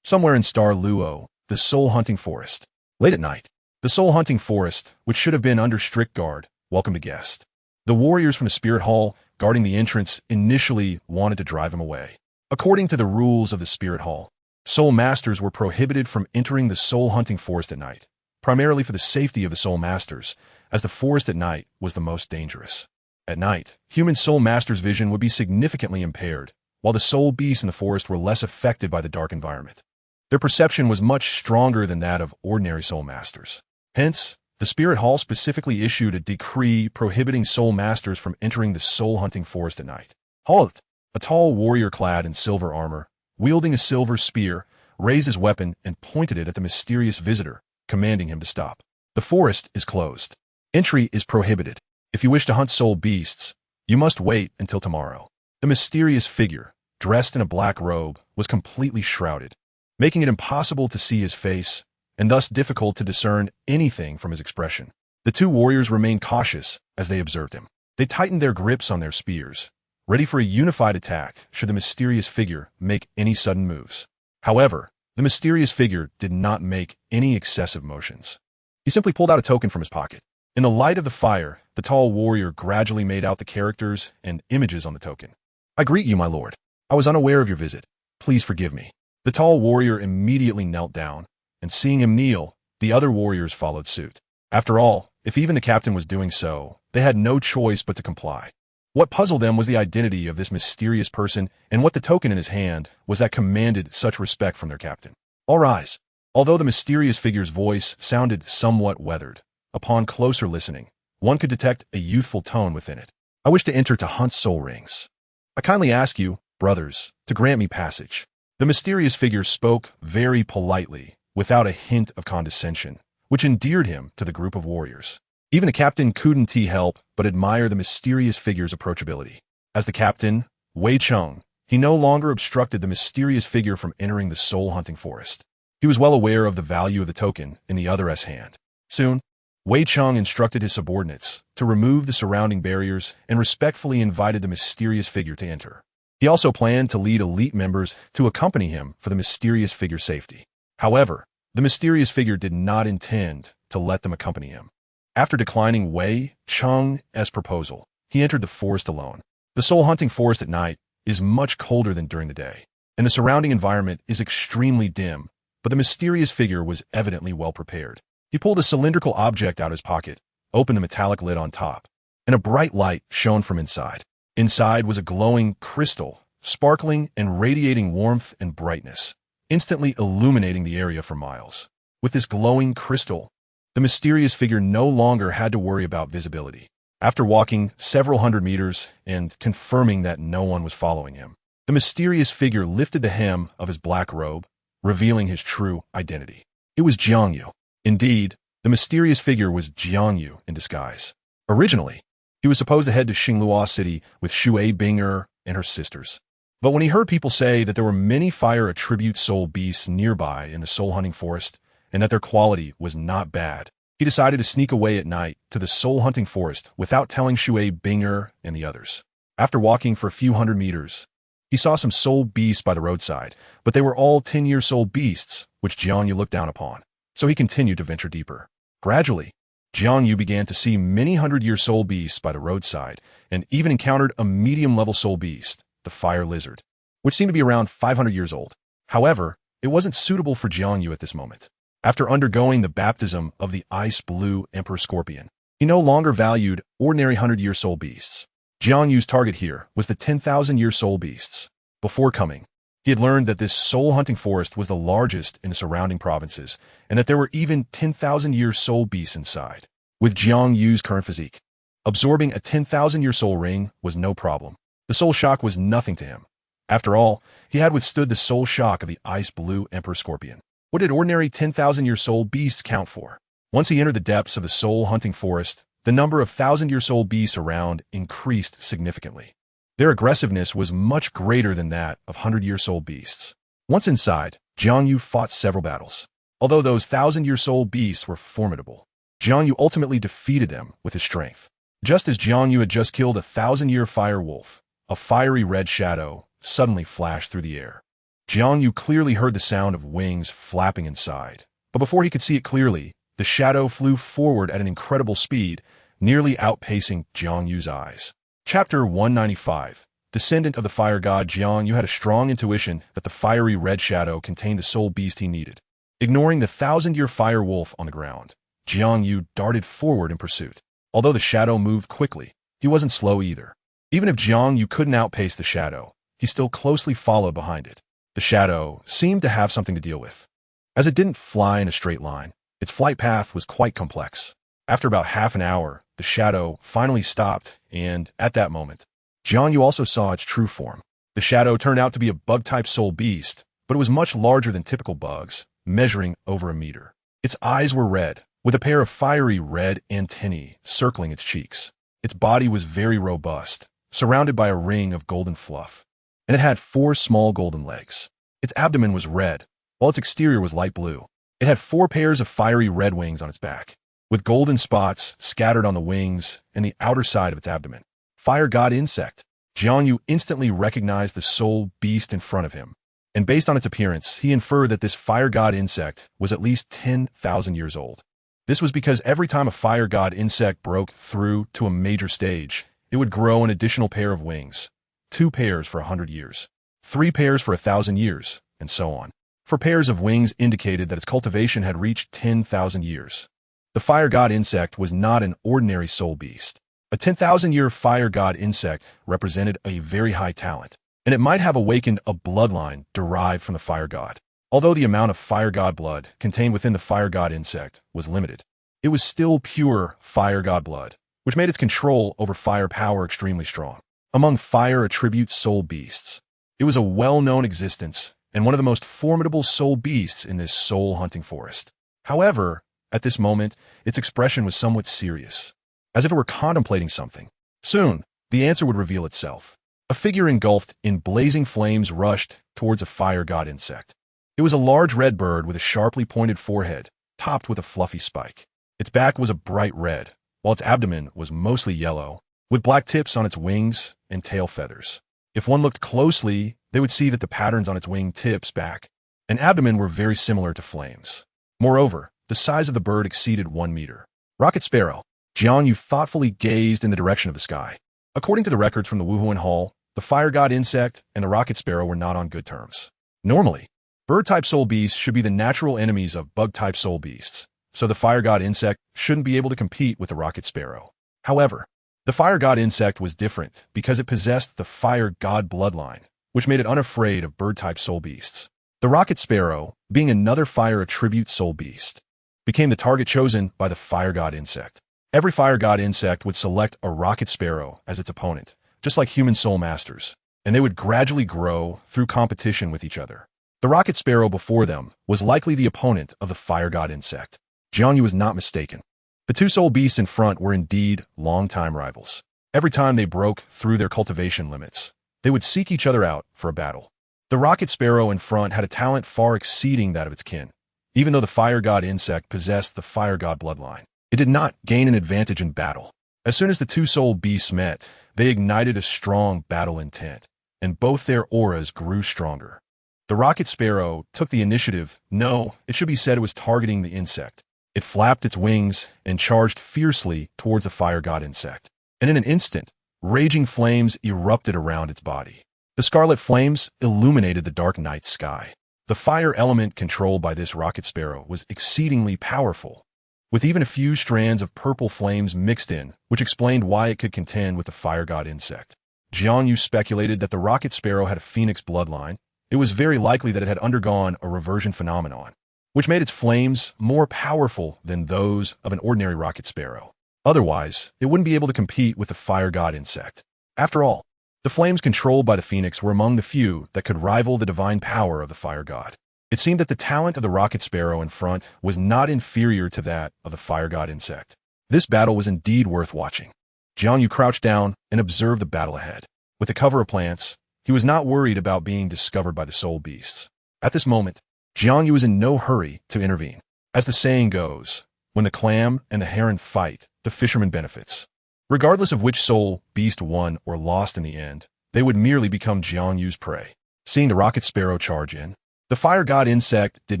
Somewhere in Douluo, the soul-hunting forest. Late at night, the soul-hunting forest, which should have been under strict guard, welcomed a guest. The warriors from the spirit hall guarding the entrance initially wanted to drive him away. According to the rules of the spirit hall, soul masters were prohibited from entering the soul-hunting forest at night, primarily for the safety of the soul masters, as the forest at night was the most dangerous. At night, human soul masters' vision would be significantly impaired, while the soul beasts in the forest were less affected by the dark environment. Their perception was much stronger than that of ordinary soul masters. Hence, the Spirit Hall specifically issued a decree prohibiting soul masters from entering the soul-hunting forest at night. Halt! A tall warrior clad in silver armor, wielding a silver spear, raised his weapon and pointed it at the mysterious visitor, commanding him to stop. The forest is closed. Entry is prohibited. If you wish to hunt soul beasts, you must wait until tomorrow. The mysterious figure, dressed in a black robe, was completely shrouded, making it impossible to see his face, and thus difficult to discern anything from his expression. The two warriors remained cautious as they observed him. They tightened their grips on their spears, ready for a unified attack should the mysterious figure make any sudden moves. However, the mysterious figure did not make any excessive motions. He simply pulled out a token from his pocket. In the light of the fire, the tall warrior gradually made out the characters and images on the token. I greet you, my lord. I was unaware of your visit. Please forgive me. The tall warrior immediately knelt down, and seeing him kneel, the other warriors followed suit. After all, if even the captain was doing so, they had no choice but to comply. What puzzled them was the identity of this mysterious person and what the token in his hand was that commanded such respect from their captain. All rise. Although the mysterious figure's voice sounded somewhat weathered, upon closer listening, one could detect a youthful tone within it. I wish to enter to hunt soul rings. I kindly ask you, brothers, to grant me passage. The mysterious figure spoke very politely, without a hint of condescension, which endeared him to the group of warriors. Even the captain couldn't help but admire the mysterious figure's approachability. As the captain, Wei Cheng, he no longer obstructed the mysterious figure from entering the soul-hunting forest. He was well aware of the value of the token in the other's hand. Soon, Wei Cheng instructed his subordinates to remove the surrounding barriers and respectfully invited the mysterious figure to enter. He also planned to lead elite members to accompany him for the mysterious figure's safety. However, the mysterious figure did not intend to let them accompany him. After declining Wei Cheng's proposal, he entered the forest alone. The soul-hunting forest at night is much colder than during the day, and the surrounding environment is extremely dim, but the mysterious figure was evidently well prepared. He pulled a cylindrical object out of his pocket, opened the metallic lid on top, and a bright light shone from inside. Inside was a glowing crystal, sparkling and radiating warmth and brightness, instantly illuminating the area for miles. With this glowing crystal, the mysterious figure no longer had to worry about visibility. After walking several hundred meters and confirming that no one was following him, the mysterious figure lifted the hem of his black robe, revealing his true identity. It was JiangYu. Indeed, the mysterious figure was JiangYu in disguise. Originally, He was supposed to head to Xinglua City with Shui Bing'er and her sisters. But when he heard people say that there were many fire attribute soul beasts nearby in the soul hunting forest, and that their quality was not bad, he decided to sneak away at night to the soul hunting forest without telling Shui Bing'er and the others. After walking for a few hundred meters, he saw some soul beasts by the roadside, but they were all 10-year soul beasts, which Jiang Yu looked down upon. So he continued to venture deeper. Gradually, Jiang Yu began to see many 100-year soul beasts by the roadside, and even encountered a medium-level soul beast, the fire lizard, which seemed to be around 500 years old. However, it wasn't suitable for Jiang Yu at this moment. After undergoing the baptism of the ice-blue emperor scorpion, he no longer valued ordinary 100-year soul beasts. Jiang Yu's target here was the 10,000-year soul beasts. Before coming, he had learned that this soul-hunting forest was the largest in the surrounding provinces, and that there were even 10,000-year soul beasts inside. With Jiang Yu's current physique, absorbing a 10,000-year soul ring was no problem. The soul shock was nothing to him. After all, he had withstood the soul shock of the ice-blue emperor scorpion. What did ordinary 10,000-year soul beasts count for? Once he entered the depths of the soul-hunting forest, the number of 1,000-year soul beasts around increased significantly. Their aggressiveness was much greater than that of 100-year soul beasts. Once inside, Jiang Yu fought several battles. Although those 1,000-year soul beasts were formidable, Jiang Yu ultimately defeated them with his strength. Just as Jiang Yu had just killed a 1,000-year fire wolf, a fiery red shadow suddenly flashed through the air. Jiang Yu clearly heard the sound of wings flapping inside, but before he could see it clearly, the shadow flew forward at an incredible speed, nearly outpacing Jiang Yu's eyes. Chapter 195. Descendant of the fire god Jiang Yu had a strong intuition that the fiery red shadow contained the soul beast he needed. Ignoring the 1,000-year fire wolf on the ground, Jiang Yu darted forward in pursuit. Although the shadow moved quickly, he wasn't slow either. Even if Jiang Yu couldn't outpace the shadow, he still closely followed behind it. The shadow seemed to have something to deal with. As it didn't fly in a straight line, its flight path was quite complex. After about half an hour, the shadow finally stopped, and at that moment, Jiang Yu also saw its true form. The shadow turned out to be a bug-type soul beast, but it was much larger than typical bugs, measuring over a meter. Its eyes were red, with a pair of fiery red antennae circling its cheeks. Its body was very robust, surrounded by a ring of golden fluff, and it had 4 small golden legs. Its abdomen was red, while its exterior was light blue. It had 4 pairs of fiery red wings on its back, with golden spots scattered on the wings and the outer side of its abdomen. Fire god insect. Jiang Yu instantly recognized the soul beast in front of him, and based on its appearance, he inferred that this fire god insect was at least 10,000 years old. This was because every time a fire god insect broke through to a major stage, it would grow an additional pair of wings, 2 pairs for 100 years, 3 pairs for 1,000 years, and so on. 4 pairs of wings indicated that its cultivation had reached 10,000 years. The fire god insect was not an ordinary soul beast. A 10,000-year fire god insect represented a very high talent, and it might have awakened a bloodline derived from the fire god. Although the amount of fire god blood contained within the fire god insect was limited, it was still pure fire god blood, which made its control over fire power extremely strong. Among fire attribute soul beasts, it was a well-known existence and one of the most formidable soul beasts in this soul-hunting forest. However, at this moment, its expression was somewhat serious, as if it were contemplating something. Soon, the answer would reveal itself. A figure engulfed in blazing flames rushed towards a fire god insect. It was a large red bird with a sharply pointed forehead, topped with a fluffy spike. Its back was a bright red, while its abdomen was mostly yellow, with black tips on its wings and tail feathers. If one looked closely, they would see that the patterns on its wing tips, back, and abdomen were very similar to flames. Moreover, the size of the bird exceeded 1 meter. Rocket Sparrow. Jiang Yu thoughtfully gazed in the direction of the sky. According to the records from the Wuhuan Hall, the fire god insect and the rocket sparrow were not on good terms. Normally, bird-type soul beasts should be the natural enemies of bug-type soul beasts, so the fire god insect shouldn't be able to compete with the rocket sparrow. However, the fire god insect was different because it possessed the fire god bloodline, which made it unafraid of bird-type soul beasts. The rocket sparrow, being another fire attribute soul beast, became the target chosen by the fire god insect. Every fire god insect would select a rocket sparrow as its opponent, just like human soul masters, and they would gradually grow through competition with each other. The rocket sparrow before them was likely the opponent of the fire god insect. Jiang Yu was not mistaken. The 2 soul beasts in front were indeed longtime rivals. Every time they broke through their cultivation limits, they would seek each other out for a battle. The rocket sparrow in front had a talent far exceeding that of its kin. Even though the fire god insect possessed the fire god bloodline, it did not gain an advantage in battle. As soon as the two soul beasts met, they ignited a strong battle intent, and both their auras grew stronger. The rocket sparrow took the initiative. No, it should be said it was targeting the insect. It flapped its wings and charged fiercely towards the fire god insect. And in an instant, raging flames erupted around its body. The scarlet flames illuminated the dark night sky. The fire element controlled by this rocket sparrow was exceedingly powerful, with even a few strands of purple flames mixed in, which explained why it could contend with the fire god insect. Jiang Yu speculated that the rocket sparrow had a phoenix bloodline. It was very likely that it had undergone a reversion phenomenon, which made its flames more powerful than those of an ordinary rocket sparrow. Otherwise, it wouldn't be able to compete with the fire god insect. After all, the flames controlled by the phoenix were among the few that could rival the divine power of the fire god. It seemed that the talent of the rocket sparrow in front was not inferior to that of the fire god insect. This battle was indeed worth watching. Jiang Yu crouched down and observed the battle ahead. With the cover of plants, he was not worried about being discovered by the soul beasts. At this moment, Jiang Yu was in no hurry to intervene. As the saying goes, when the clam and the heron fight, the fisherman benefits. Regardless of which soul beast won or lost in the end, they would merely become Jiang Yu's prey. Seeing the rocket sparrow charge in, the fire god insect did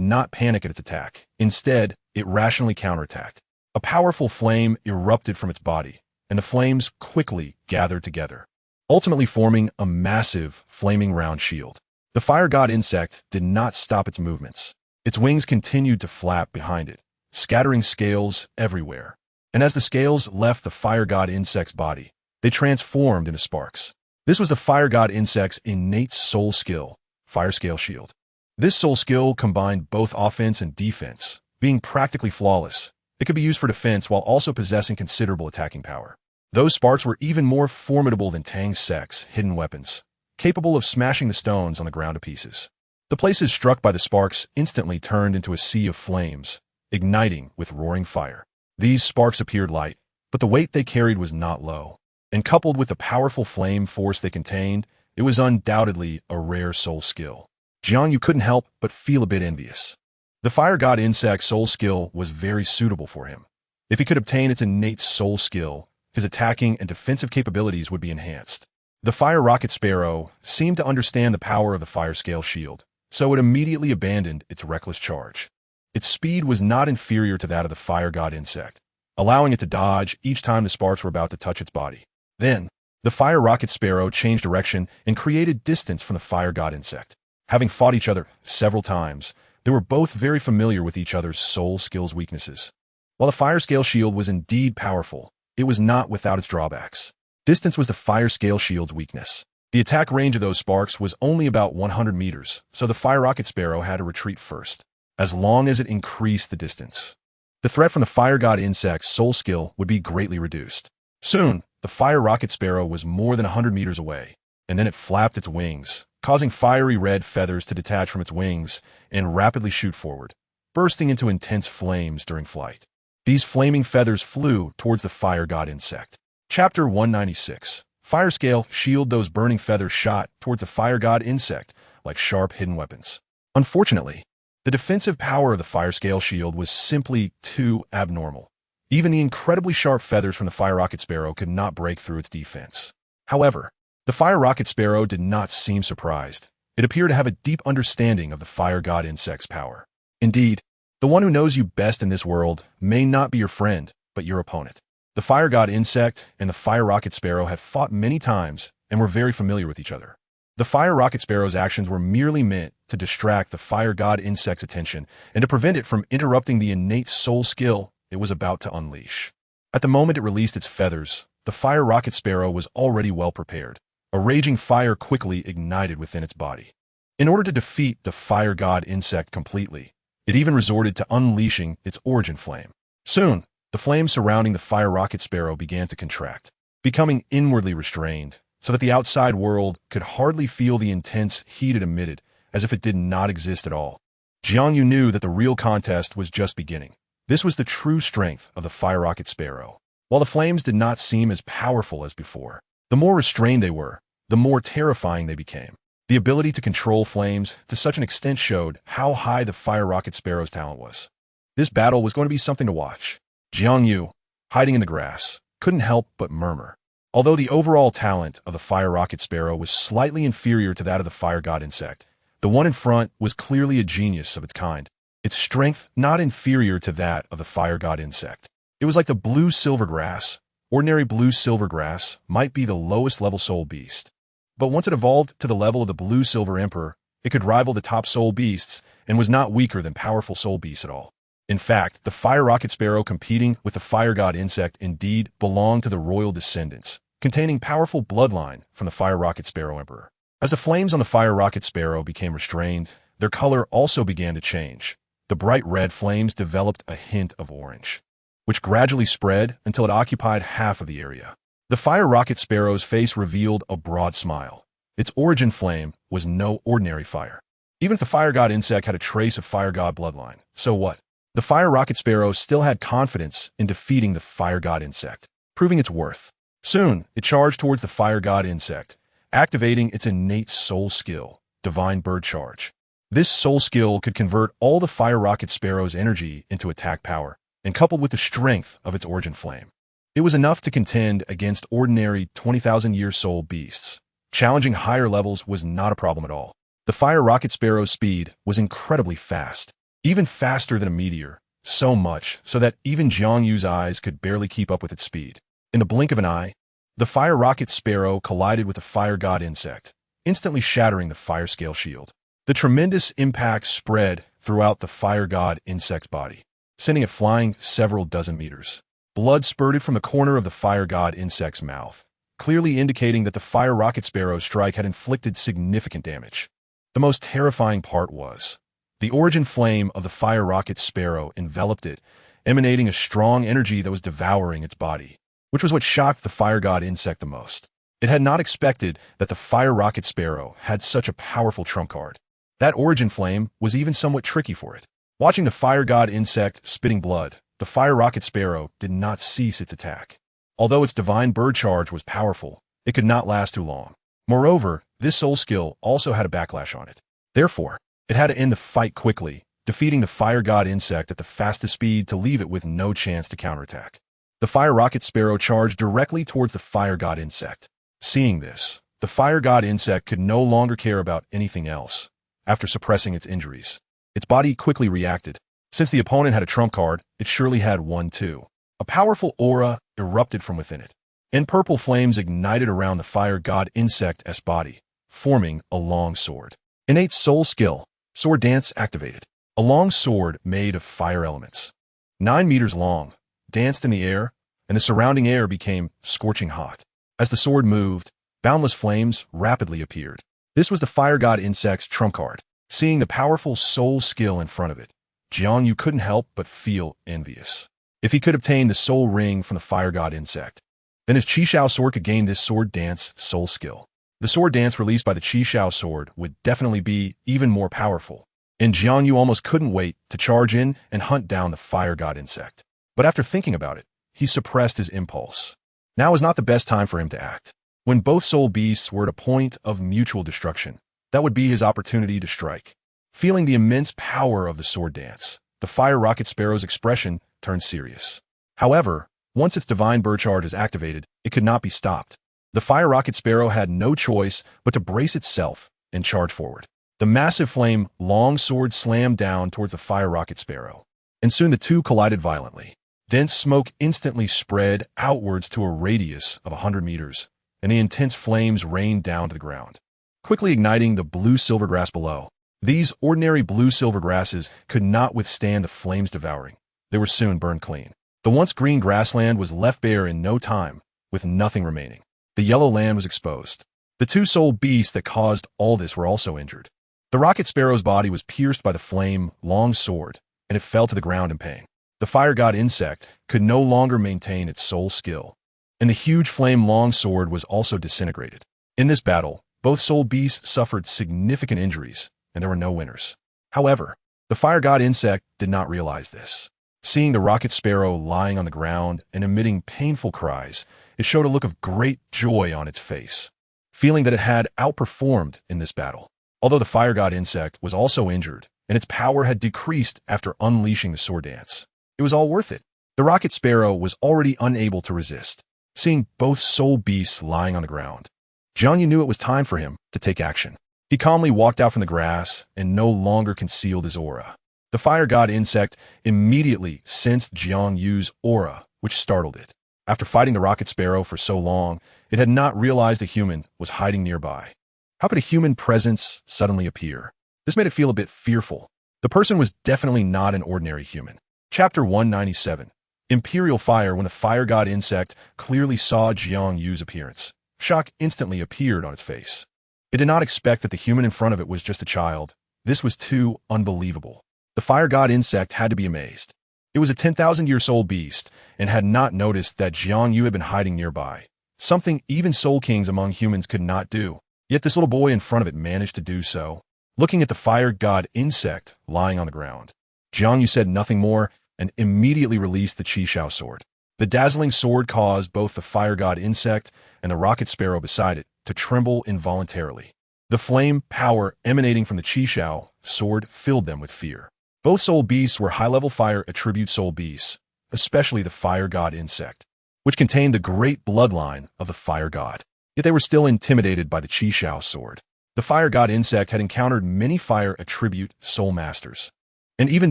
not panic at its attack. Instead, it rationally counterattacked. A powerful flame erupted from its body, and the flames quickly gathered together, ultimately forming a massive, flaming round shield. The fire god insect did not stop its movements. Its wings continued to flap behind it, scattering scales everywhere. And as the scales left the fire god insect's body, they transformed into sparks. This was the fire god insect's innate soul skill, Fire Scale Shield. This soul skill combined both offense and defense, being practically flawless. It could be used for defense while also possessing considerable attacking power. Those sparks were even more formidable than Tang's Sec's hidden weapons, capable of smashing the stones on the ground to pieces. The places struck by the sparks instantly turned into a sea of flames, igniting with roaring fire. These sparks appeared light, but the weight they carried was not low. And coupled with the powerful flame force they contained, it was undoubtedly a rare soul skill. Jiang Yu couldn't help but feel a bit envious. The fire god insect's soul skill was very suitable for him. If he could obtain its innate soul skill, his attacking and defensive capabilities would be enhanced. The fire rocket sparrow seemed to understand the power of the fire scale shield, so it immediately abandoned its reckless charge. Its speed was not inferior to that of the fire god insect, allowing it to dodge each time the sparks were about to touch its body. Then, the fire rocket sparrow changed direction and created distance from the fire god insect. Having fought each other several times, they were both very familiar with each other's soul skills weaknesses. While the fire scale shield was indeed powerful, it was not without its drawbacks. Distance was the fire scale shield's weakness. The attack range of those sparks was only about 100 meters, so the fire rocket sparrow had to retreat first, as long as it increased the distance. The threat from the fire god insect's soul skill would be greatly reduced. Soon, the fire rocket sparrow was more than 100 meters away, and then it flapped its wings, causing fiery red feathers to detach from its wings and rapidly shoot forward, bursting into intense flames during flight. These flaming feathers flew towards the fire god insect. Chapter 196. Fire Scale Shield. Those burning feathers shot towards the fire god insect like sharp hidden weapons. Unfortunately, the defensive power of the fire scale shield was simply too abnormal. Even the incredibly sharp feathers from the fire rocket sparrow could not break through its defense. However, the fire rocket sparrow did not seem surprised. It appeared to have a deep understanding of the fire god insect's power. Indeed, the one who knows you best in this world may not be your friend, but your opponent. The fire god insect and the fire rocket sparrow had fought many times and were very familiar with each other. The fire rocket sparrow's actions were merely meant to distract the fire god insect's attention and to prevent it from interrupting the innate soul skill it was about to unleash. At the moment it released its feathers, the fire rocket sparrow was already well prepared. A raging fire quickly ignited within its body. In order to defeat the fire god insect completely, it even resorted to unleashing its origin flame. Soon, the flame surrounding the fire rocket sparrow began to contract, becoming inwardly restrained, so that the outside world could hardly feel the intense heat it emitted, as if it did not exist at all. Jiang Yu knew that the real contest was just beginning. This was the true strength of the fire rocket sparrow. While the flames did not seem as powerful as before, the more restrained they were, the more terrifying they became. The ability to control flames to such an extent showed how high the Fire Rocket Sparrow's talent was. This battle was going to be something to watch. Jiang Yu, hiding in the grass, couldn't help but murmur. Although the overall talent of the Fire Rocket Sparrow was slightly inferior to that of the Fire God insect, the one in front was clearly a genius of its kind. Its strength not inferior to that of the Fire God insect. It was like the blue silvergrass. Ordinary blue silvergrass might be the lowest level soul beast. But once it evolved to the level of the blue silver emperor, it could rival the top soul beasts and was not weaker than powerful soul beasts at all. In fact, the Fire Rocket Sparrow competing with the Fire God insect indeed belonged to the royal descendants, containing powerful bloodline from the Fire Rocket Sparrow emperor. As the flames on the Fire Rocket Sparrow became restrained, their color also began to change. The bright red flames developed a hint of orange, which gradually spread until it occupied half of the area. The Fire Rocket Sparrow's face revealed a broad smile. Its origin flame was no ordinary fire. Even if the Fire God insect had a trace of Fire God bloodline, so what? The Fire Rocket Sparrow still had confidence in defeating the Fire God insect, proving its worth. Soon, it charged towards the Fire God insect, activating its innate soul skill, Divine Bird Charge. This soul skill could convert all the Fire Rocket Sparrow's energy into attack power, and coupled with the strength of its origin flame, it was enough to contend against ordinary 20,000-year soul beasts. Challenging higher levels was not a problem at all. The Fire Rocket Sparrow's speed was incredibly fast, even faster than a meteor, so much so that even Jiang Yu's eyes could barely keep up with its speed. In the blink of an eye, the Fire Rocket Sparrow collided with the Fire God insect, instantly shattering the fire scale shield. The tremendous impact spread throughout the Fire God insect's body, sending it flying several dozen meters. Blood spurted from the corner of the Fire God insect's mouth, clearly indicating that the Fire Rocket Sparrow's strike had inflicted significant damage. The most terrifying part was, the origin flame of the Fire Rocket Sparrow enveloped it, emanating a strong energy that was devouring its body, which was what shocked the Fire God insect the most. It had not expected that the Fire Rocket Sparrow had such a powerful trump card. That origin flame was even somewhat tricky for it. Watching the Fire God insect spitting blood, the Fire Rocket Sparrow did not cease its attack. Although its Divine Bird Charge was powerful, it could not last too long. Moreover, this soul skill also had a backlash on it. Therefore, it had to end the fight quickly, defeating the Fire God insect at the fastest speed to leave it with no chance to counterattack. The Fire Rocket Sparrow charged directly towards the Fire God insect. Seeing this, the Fire God insect could no longer care about anything else. After suppressing its injuries, its body quickly reacted. Since the opponent had a trump card, it surely had one too. A powerful aura erupted from within it, and purple flames ignited around the Fire God insect's body, forming a long sword. Innate soul skill, sword dance activated. A long sword made of fire elements, 9 meters long, danced in the air, and the surrounding air became scorching hot. As the sword moved, boundless flames rapidly appeared. This was the Fire God insect's trump card. Seeing the powerful soul skill in front of it, Jiang Yu couldn't help but feel envious. If he could obtain the soul ring from the Fire God insect, then his Chixiao Sword could gain this sword dance soul skill. The sword dance released by the Chixiao Sword would definitely be even more powerful, and Jiang Yu almost couldn't wait to charge in and hunt down the Fire God insect. But after thinking about it, he suppressed his impulse. Now was not the best time for him to act. When both soul beasts were at a point of mutual destruction, that would be his opportunity to strike. Feeling the immense power of the sword dance, the Fire Rocket Sparrow's expression turned serious. However, once its Divine Bird Charge is activated, it could not be stopped. The Fire Rocket Sparrow had no choice but to brace itself and charge forward. The massive flame long sword slammed down towards the Fire Rocket Sparrow, and soon the two collided violently. Dense smoke instantly spread outwards to a radius of 100 meters, and the intense flames rained down to the ground, quickly igniting the blue silvergrass below. These ordinary blue silvergrasses could not withstand the flames devouring. They were soon burned clean. The once green grassland was left bare in no time, with nothing remaining. The yellow land was exposed. The two soul beasts that caused all this were also injured. The Rocket Sparrow's body was pierced by the flame long sword, and it fell to the ground in pain. The Fire God insect could no longer maintain its soul skill, and the huge flame long sword was also disintegrated. In this battle, both soul beasts suffered significant injuries, and there were no winners. However, the Fire God insect did not realize this. Seeing the rocket sparrow lying on the ground and emitting painful cries, it showed a look of great joy on its face, feeling that it had outperformed in this battle. Although the fire god insect was also injured, and its power had decreased after unleashing the sword dance, it was all worth it. The rocket sparrow was already unable to resist. Seeing both soul beasts lying on the ground, Jiang Yu knew it was time for him to take action. He calmly walked out from the grass and no longer concealed his aura. The fire god insect immediately sensed Jiang Yu's aura, which startled it. After fighting the rocket sparrow for so long, it had not realized a human was hiding nearby. How could a human presence suddenly appear? This made it feel a bit fearful. The person was definitely not an ordinary human. Chapter 197. Imperial Fire. When the fire god insect clearly saw Jiang Yu's appearance, shock instantly appeared on its face. It did not expect that the human in front of it was just a child. This was too unbelievable. The fire god insect had to be amazed. It was a 10,000-year-old beast and had not noticed that Jiang Yu had been hiding nearby, something even soul kings among humans could not do. Yet this little boy in front of it managed to do so. Looking at the fire god insect lying on the ground, Jiang Yu said nothing more and immediately released the Chixiao Sword. The dazzling sword caused both the fire god insect and the rocket sparrow beside it to tremble involuntarily. The flame power emanating from the Chixiao Sword filled them with fear. Both soul beasts were high-level fire attribute soul beasts, especially the fire god insect, which contained the great bloodline of the fire god. Yet they were still intimidated by the Chixiao Sword. The fire god insect had encountered many fire attribute soul masters, and even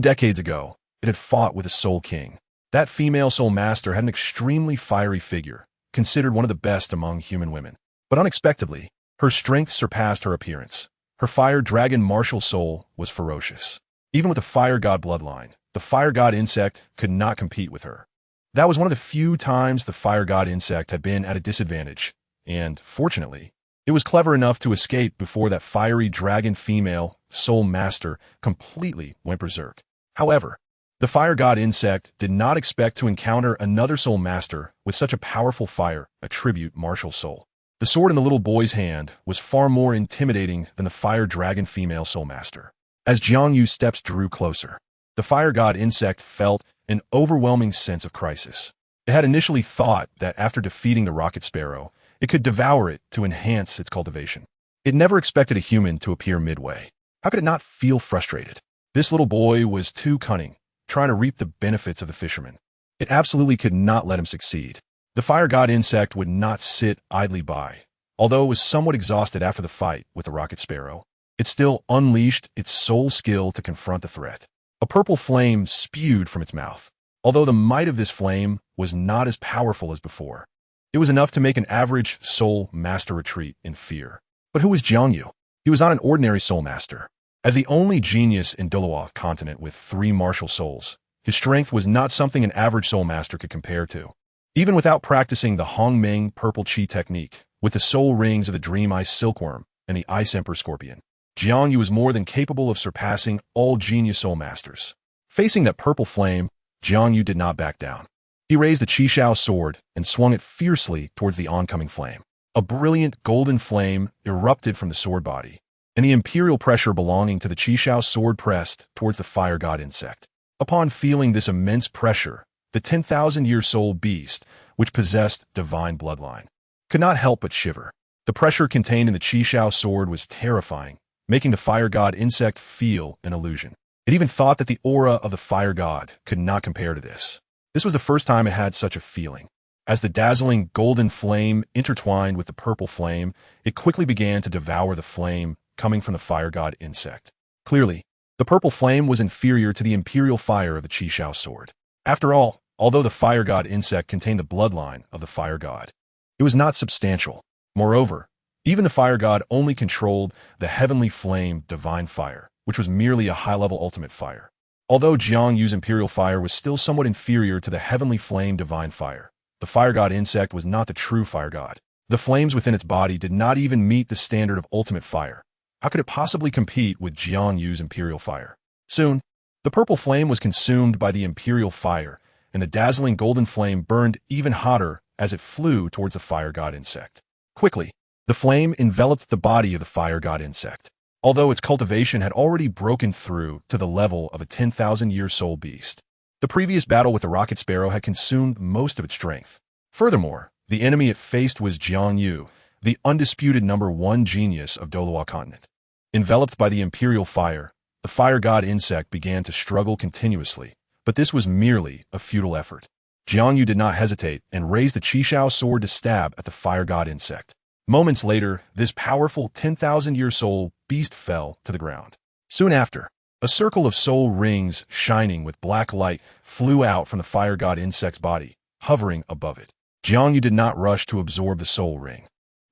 decades ago, it had fought with a soul king. That female soul master had an extremely fiery figure, considered one of the best among human women. But unexpectedly, her strength surpassed her appearance. Her fire dragon martial soul was ferocious. Even with the fire god bloodline, the fire god insect could not compete with her. That was one of the few times the fire god insect had been at a disadvantage, and, fortunately, it was clever enough to escape before that fiery dragon female soul master completely went berserk. However, the fire god insect did not expect to encounter another soul master with such a powerful fire attribute martial soul. The sword in the little boy's hand was far more intimidating than the fire dragon female soul master. As Jiang Yu's steps drew closer, the fire god insect felt an overwhelming sense of crisis. It had initially thought that after defeating the rocket sparrow, it could devour it to enhance its cultivation. It never expected a human to appear midway. How could it not feel frustrated? This little boy was too cunning, trying to reap the benefits of the fisherman. It absolutely could not let him succeed. The fire god insect would not sit idly by. Although it was somewhat exhausted after the fight with the rocket sparrow, it still unleashed its soul skill to confront the threat. A purple flame spewed from its mouth. Although the might of this flame was not as powerful as before, it was enough to make an average soul master retreat in fear. But who was Jiang Yu? He was not an ordinary soul master. As the only genius in Douluo Continent with 3 martial souls, his strength was not something an average soul master could compare to. Even without practicing the Hongmeng purple chi technique, with the soul rings of the Dream Ice Silkworm and the Ice Emperor Scorpion, Jiang Yu was more than capable of surpassing all genius soul masters. Facing that purple flame, Jiang Yu did not back down. He raised the Chixiao Sword and swung it fiercely towards the oncoming flame. A brilliant golden flame erupted from the sword body, and the imperial pressure belonging to the Chixiao Sword pressed towards the fire god insect. Upon feeling this immense pressure, the 10,000-year soul beast, which possessed divine bloodline, could not help but shiver. The pressure contained in the Chixiao Sword was terrifying, making the fire god insect feel an illusion. It even thought that the aura of the fire god could not compare to this. This was the first time it had such a feeling. As the dazzling golden flame intertwined with the purple flame, it quickly began to devour the flame coming from the fire god insect. Clearly, the purple flame was inferior to the imperial fire of the Chixiao Sword. After all, although the fire god insect contained the bloodline of the fire god, it was not substantial. Moreover, even the fire god only controlled the heavenly flame divine fire, which was merely a high-level ultimate fire. Although Jiang Yu's imperial fire was still somewhat inferior to the heavenly flame divine fire, the fire god insect was not the true fire god. The flames within its body did not even meet the standard of ultimate fire. How could it possibly compete with Jiang Yu's imperial fire? Soon, the purple flame was consumed by the imperial fire, and the dazzling golden flame burned even hotter as it flew towards the fire god insect. Quickly, the flame enveloped the body of the fire god insect. Although its cultivation had already broken through to the level of a 10,000-year soul beast, The previous battle with the Rocket Sparrow had consumed most of its strength. Furthermore, the enemy it faced was Jiang Yu, the undisputed #1 genius of Douluo Continent. Enveloped by the imperial fire, the fire god insect began to struggle continuously, but this was merely a futile effort. Jiang Yu did not hesitate and raised the Chixiao Sword to stab at the fire god insect. Moments later, this powerful 10,000-year soul beast fell to the ground. Soon after, a circle of soul rings shining with black light flew out from the fire god insect's body, hovering above it. Jiang Yu did not rush to absorb the soul ring,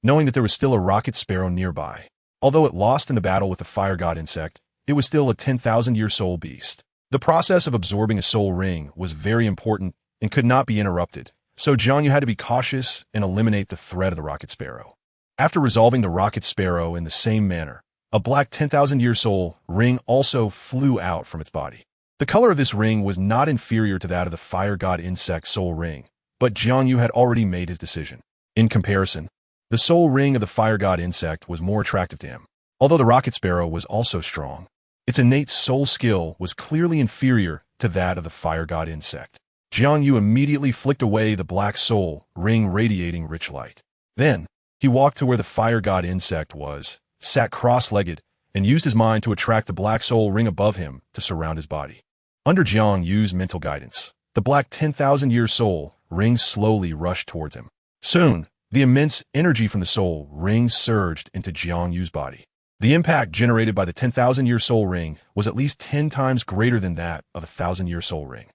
knowing that there was still a rocket sparrow nearby. Although it lost in the battle with the fire god insect, it was still a 10,000-year soul beast. The process of absorbing a soul ring was very important and could not be interrupted, so Jiang Yu had to be cautious and eliminate the threat of the rocket sparrow. After resolving the rocket sparrow in the same manner, a black 10,000-year soul ring also flew out from its body. The color of this ring was not inferior to that of the fire god insect soul ring, but Jiang Yu had already made his decision. In comparison, the soul ring of the fire god insect was more attractive to him. Although the rocket sparrow was also strong, its innate soul skill was clearly inferior to that of the fire god insect. Jiang Yu immediately flicked away the black soul ring radiating rich light. Then, he walked to where the fire god insect was, sat cross-legged, and used his mind to attract the black soul ring above him to surround his body. Under Jiang Yu's mental guidance, the black 10,000-year soul ring slowly rushed towards him. Soon, the immense energy from the soul ring surged into Jiang Yu's body. The impact generated by the 10,000-year soul ring was at least 10 times greater than that of a 1,000-year soul ring.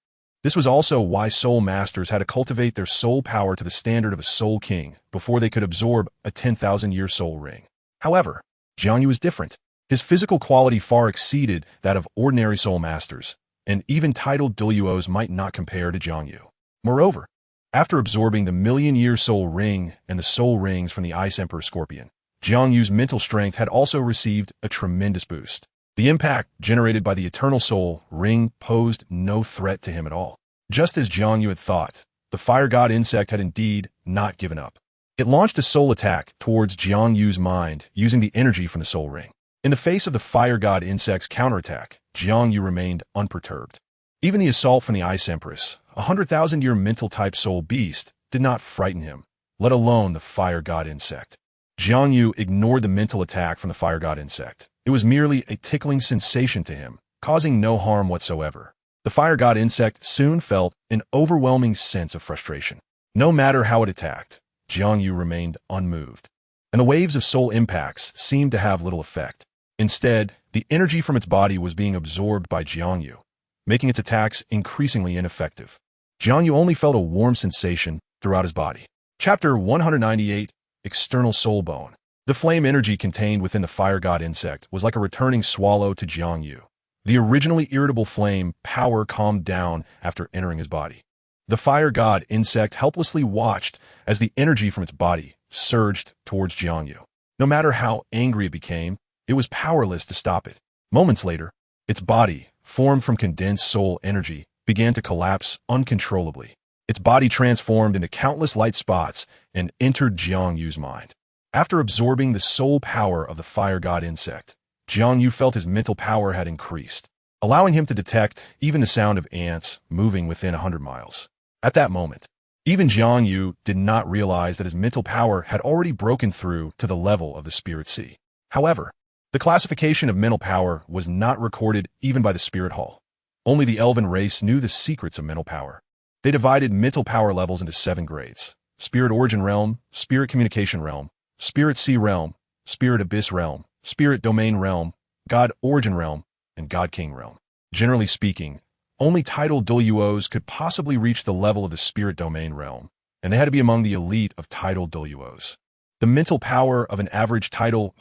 This was also why soul masters had to cultivate their soul power to the standard of a soul king before they could absorb a 10,000-year soul ring. However, Jiang Yu was different. His physical quality far exceeded that of ordinary soul masters, and even titled Daluos might not compare to Jiang Yu. Moreover, after absorbing the million-year soul ring and the soul rings from the Ice Emperor Scorpion, Jiang Yu's mental strength had also received a tremendous boost. The impact generated by the Eternal Soul ring posed no threat to him at all. Just as Jiang Yu had thought, the fire god insect had indeed not given up. It launched a soul attack towards Jiang Yu's mind using the energy from the soul ring. In the face of the fire god insect's counterattack, Jiang Yu remained unperturbed. Even the assault from the Ice Empress, a 100,000-year mental-type soul beast, did not frighten him, let alone the fire god insect. Jiang Yu ignored the mental attack from the fire god insect. It was merely a tickling sensation to him, causing no harm whatsoever. The fire god insect soon felt an overwhelming sense of frustration. No matter how it attacked, Jiang Yu remained unmoved, and the waves of soul impacts seemed to have little effect. Instead, the energy from its body was being absorbed by Jiang Yu, making its attacks increasingly ineffective. Jiang Yu only felt a warm sensation throughout his body. Chapter 198, External Soul Bone. The flame energy contained within the fire god insect was like a returning swallow to Jiang Yu. The originally irritable flame power calmed down after entering his body. The fire god insect helplessly watched as the energy from its body surged towards Jiang Yu. No matter how angry it became, it was powerless to stop it. Moments later, its body, formed from condensed soul energy, began to collapse uncontrollably. Its body transformed into countless light spots and entered Jiang Yu's mind. After absorbing the soul power of the fire god insect, Jiang Yu felt his mental power had increased, allowing him to detect even the sound of ants moving within 100 miles. At that moment, even Jiang Yu did not realize that his mental power had already broken through to the level of the Spirit Sea. However, the classification of mental power was not recorded even by the Spirit Hall. Only the Elven race knew the secrets of mental power. They divided mental power levels into 7 grades: Spirit Origin Realm, Spirit Communication Realm, Spirit Sea Realm, Spirit Abyss Realm, Spirit Domain Realm, God Origin Realm, and God King Realm. Generally speaking, only titled Daluos could possibly reach the level of the Spirit Domain Realm, and they had to be among the elite of titled Daluos. The mental power of an average title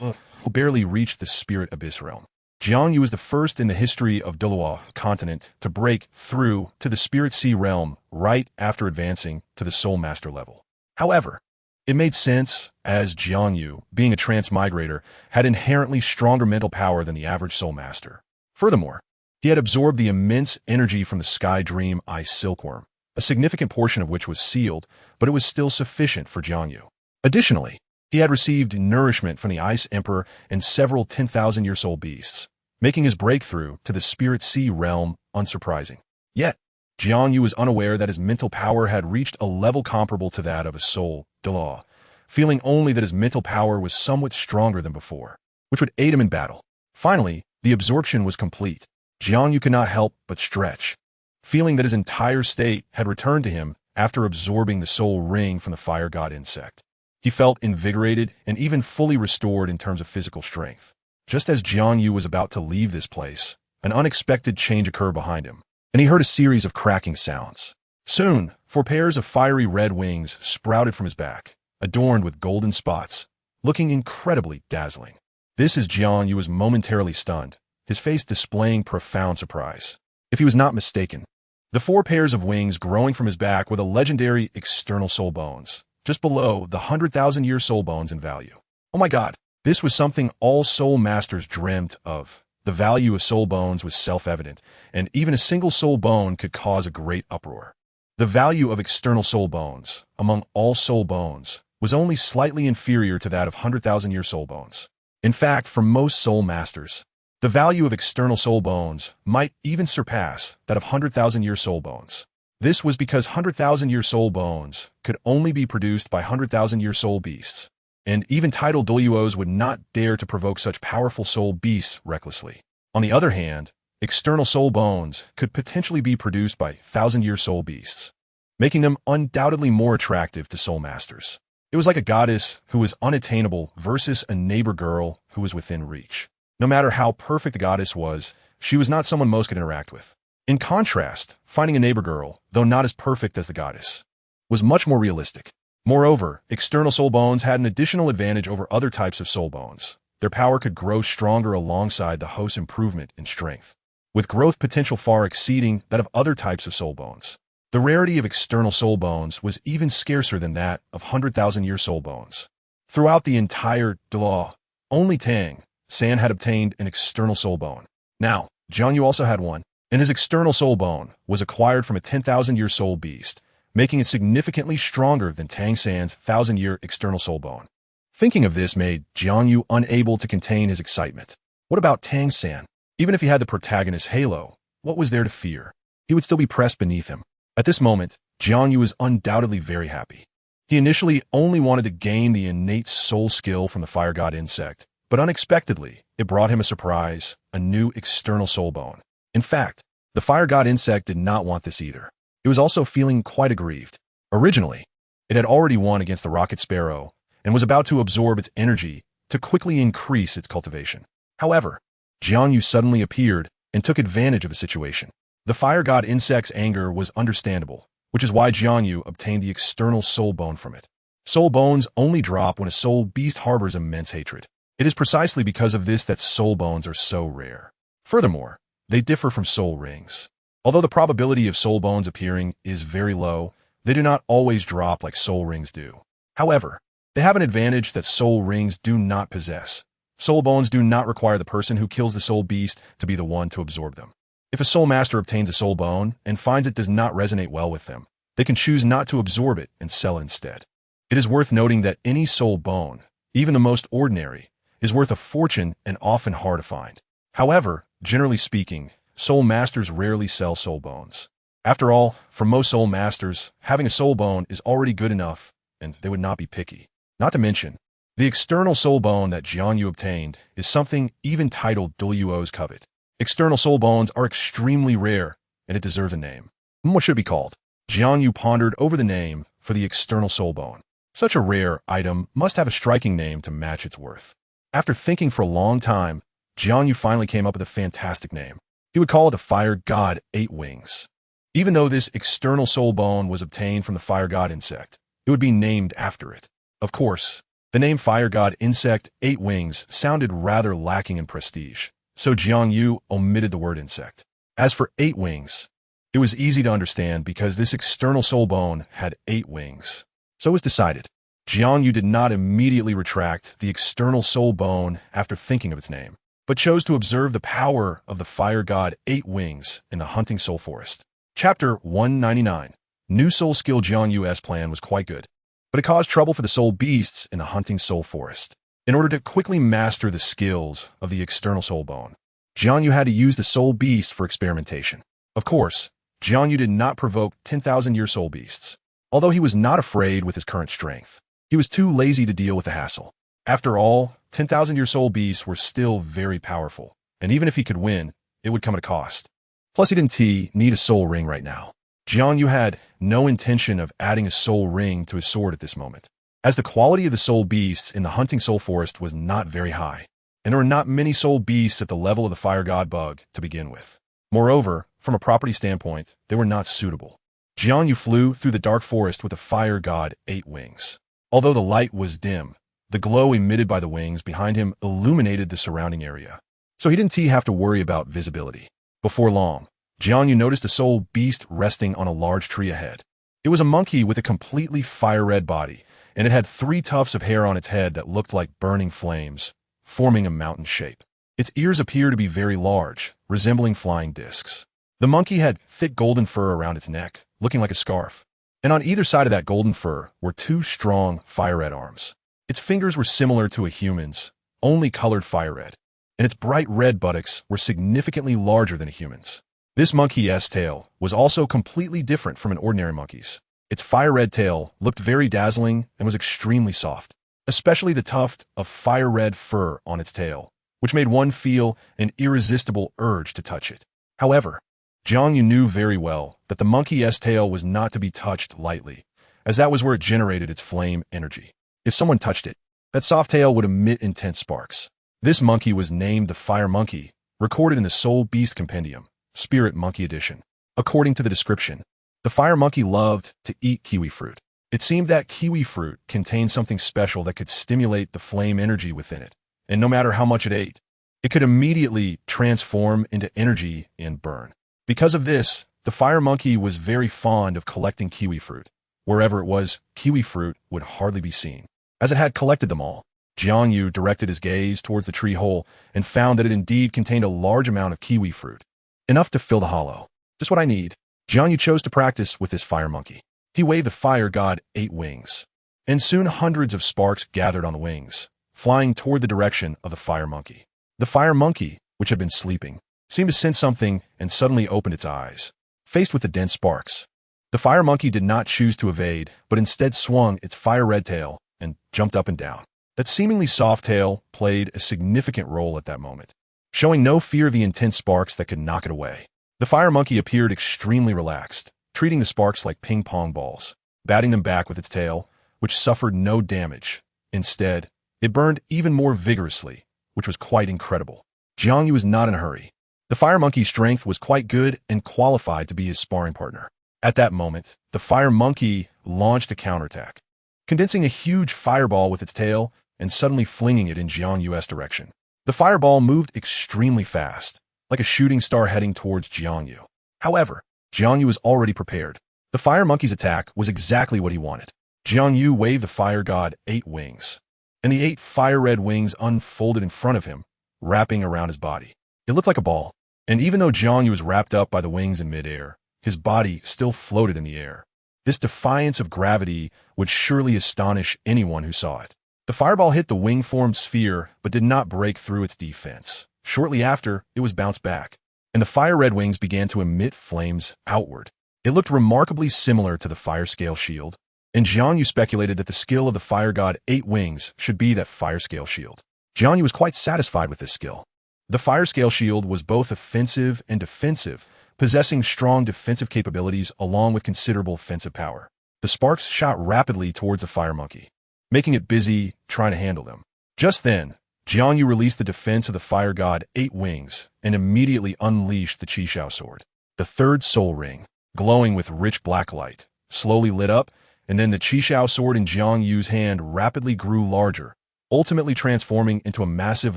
barely reached the Spirit Abyss Realm. Jiang Yu was the first in the history of Douluo Continent to break through to the Spirit Sea Realm right after advancing to the Soul Master level. However, it made sense, as Jiang Yu, being a transmigrator, had inherently stronger mental power than the average Soul Master. Furthermore, he had absorbed the immense energy from the Sky Dream Ice Silkworm, a significant portion of which was sealed, but it was still sufficient for Jiang Yu. Additionally, he had received nourishment from the Ice Emperor and several 10,000-year soul beasts, making his breakthrough to the Spirit Sea realm unsurprising. Yet, Jiang Yu was unaware that his mental power had reached a level comparable to that of a soul, Dalu, feeling only that his mental power was somewhat stronger than before, which would aid him in battle. Finally, the absorption was complete. Jiang Yu could not help but stretch, feeling that his entire state had returned to him after absorbing the soul ring from the fire god insect. He felt invigorated and even fully restored in terms of physical strength. Just as Jiang Yu was about to leave this place, an unexpected change occurred behind him, and he heard a series of cracking sounds. Soon, 4 pairs of fiery red wings sprouted from his back, adorned with golden spots, looking incredibly dazzling. This as Jiang Yu was momentarily stunned, his face displaying profound surprise. If he was not mistaken, the 4 pairs of wings growing from his back were the legendary external soul bones, just below the 100,000-year soul bones in value. Oh my god, this was something all soul masters dreamt of. The value of soul bones was self-evident, and even a single soul bone could cause a great uproar. The value of external soul bones, among all soul bones, was only slightly inferior to that of 100,000-year soul bones. In fact, for most soul masters, the value of external soul bones might even surpass that of 100,000-year soul bones. This was because 100,000-year soul bones could only be produced by 100,000-year soul beasts, and even titled Douluos would not dare to provoke such powerful soul beasts recklessly. On the other hand, external soul bones could potentially be produced by 1,000-year soul beasts, making them undoubtedly more attractive to soul masters. It was like a goddess who was unattainable versus a neighbor girl who was within reach. No matter how perfect the goddess was, she was not someone most could interact with. In contrast, finding a neighbor girl, though not as perfect as the goddess, was much more realistic. Moreover, external soul bones had an additional advantage over other types of soul bones. Their power could grow stronger alongside the host's improvement in strength, with growth potential far exceeding that of other types of soul bones. The rarity of external soul bones was even scarcer than that of 100,000-year soul bones. Throughout the entire Dalu, only Tang San had obtained an external soul bone. Now, JiangYu also had one, and his external soul bone was acquired from a 10,000-year soul beast, making it significantly stronger than Tang San's 1,000-year external soul bone. Thinking of this made JiangYu unable to contain his excitement. What about Tang San? Even if he had the protagonist's halo, what was there to fear? He would still be pressed beneath him. At this moment, JiangYu was undoubtedly very happy. He initially only wanted to gain the innate soul skill from the fire god insect, but unexpectedly, it brought him a surprise, a new external soul bone. In fact, the fire god insect did not want this either. It was also feeling quite aggrieved. Originally, it had already won against the rocket sparrow and was about to absorb its energy to quickly increase its cultivation. However, JiangYu suddenly appeared and took advantage of the situation. The fire god insect's anger was understandable, which is why JiangYu obtained the external soul bone from it. Soul bones only drop when a soul beast harbors immense hatred. It is precisely because of this that soul bones are so rare. Furthermore, they differ from soul rings. Although the probability of soul bones appearing is very low, they do not always drop like soul rings do. However, they have an advantage that soul rings do not possess. Soul bones do not require the person who kills the soul beast to be the one to absorb them. If a soul master obtains a soul bone and finds it does not resonate well with them, they can choose not to absorb it and sell it instead. It is worth noting that any soul bone, even the most ordinary, is worth a fortune and often hard to find. However, generally speaking, soul masters rarely sell soul bones. After all, for most soul masters, having a soul bone is already good enough, and they would not be picky. Not to mention, the external soul bone that JiangYu obtained is something even titled Douluos covet. External soul bones are extremely rare, and it deserves a name. What should it be called? JiangYu pondered over the name for the external soul bone. Such a rare item must have a striking name to match its worth. After thinking for a long time, JiangYu finally came up with a fantastic name. He would call it the Fire God 8 Wings. Even though this external soul bone was obtained from the Fire God insect, it would be named after it. Of course, the name Fire God Insect 8 Wings sounded rather lacking in prestige, so JiangYu omitted the word insect. As for 8 wings, it was easy to understand because this external soul bone had 8 wings. So it was decided. JiangYu did not immediately retract the external soul bone after thinking of its name, but chose to observe the power of the Fire God 8 Wings in the Hunting Soul Forest. Chapter 199. New soul skill. JiangYu's plan was quite good, but it caused trouble for the soul beasts in the Hunting Soul Forest. In order to quickly master the skills of the external soul bone, JiangYu had to use the soul beast for experimentation. Of course, Jiang Yu did not provoke 10,000-year soul beasts. Although he was not afraid with his current strength, he was too lazy to deal with the hassle. After all, 10,000-year soul beasts were still very powerful, and even if he could win, it would come at a cost. Plus, he didn't need a soul ring right now. Jiang Yu had no intention of adding a soul ring to his sword at this moment, as the quality of the soul beasts in the hunting soul forest was not very high, and there were not many soul beasts at the level of the fire god bug to begin with. Moreover, from a property standpoint, they were not suitable. Jiang Yu flew through the dark forest with the fire god 8 wings. Although the light was dim, the glow emitted by the wings behind him illuminated the surrounding area, so he didn't have to worry about visibility. Before long, Jiang Yu noticed a soul beast resting on a large tree ahead. It was a monkey with a completely fire-red body, and it had 3 tufts of hair on its head that looked like burning flames, forming a mountain shape. Its ears appeared to be very large, resembling flying discs. The monkey had thick golden fur around its neck, looking like a scarf, and on either side of that golden fur were 2 strong fire-red arms. Its fingers were similar to a human's, only colored fire-red, and its bright red buttocks were significantly larger than a human's. This monkey's tail was also completely different from an ordinary monkey's. Its fire-red tail looked very dazzling and was extremely soft, especially the tuft of fire-red fur on its tail, which made one feel an irresistible urge to touch it. However, Jiang Yu knew very well that the monkey's tail was not to be touched lightly, as that was where it generated its flame energy. If someone touched it, that soft tail would emit intense sparks. This monkey was named the Fire Monkey, recorded in the Soul Beast Compendium, Spirit Monkey Edition. According to the description, the Fire Monkey loved to eat kiwi fruit. It seemed that kiwi fruit contained something special that could stimulate the flame energy within it, and no matter how much it ate, it could immediately transform into energy and burn. Because of this, the Fire Monkey was very fond of collecting kiwi fruit. Wherever it was, kiwi fruit would hardly be seen. As it had collected them all, Jiang Yu directed his gaze towards the tree hole and found that it indeed contained a large amount of kiwi fruit, enough to fill the hollow. Just what I need. Jiang Yu chose to practice with this fire monkey. He waved the fire god 8 wings, and soon hundreds of sparks gathered on the wings, flying toward the direction of the fire monkey. The fire monkey, which had been sleeping, seemed to sense something and suddenly opened its eyes. Faced with the dense sparks, the fire monkey did not choose to evade, but instead swung its fire-red tail and jumped up and down. That seemingly soft tail played a significant role at that moment, showing no fear of the intense sparks that could knock it away. The fire monkey appeared extremely relaxed, treating the sparks like ping-pong balls, batting them back with its tail, which suffered no damage. Instead, it burned even more vigorously, which was quite incredible. Jiang Yu was not in a hurry. The fire monkey's strength was quite good and qualified to be his sparring partner. At that moment, the fire monkey launched a counterattack, condensing a huge fireball with its tail and suddenly flinging it in Jiang Yu's direction. The fireball moved extremely fast, like a shooting star heading towards Jiang Yu. However, Jiang Yu was already prepared. The fire monkey's attack was exactly what he wanted. Jiang Yu waved the fire god 8 wings, and the 8 fire-red wings unfolded in front of him, wrapping around his body. It looked like a ball, and even though Jiang Yu was wrapped up by the wings in midair, his body still floated in the air. This defiance of gravity would surely astonish anyone who saw it. The fireball hit the wing-formed sphere, but did not break through its defense. Shortly after, it was bounced back, and the fire-red wings began to emit flames outward. It looked remarkably similar to the fire-scale shield, and Jiang Yu speculated that the skill of the fire god 8 wings should be that fire-scale shield. Jiang Yu was quite satisfied with this skill. The fire-scale shield was both offensive and defensive, possessing strong defensive capabilities along with considerable offensive power. The sparks shot rapidly towards the fire monkey, making it busy trying to handle them. Just then, Jiang Yu released the defense of the fire god 8 wings and immediately unleashed the Chixiao Sword. The third soul ring, glowing with rich black light, slowly lit up, and then the Chixiao Sword in Jiang Yu's hand rapidly grew larger, ultimately transforming into a massive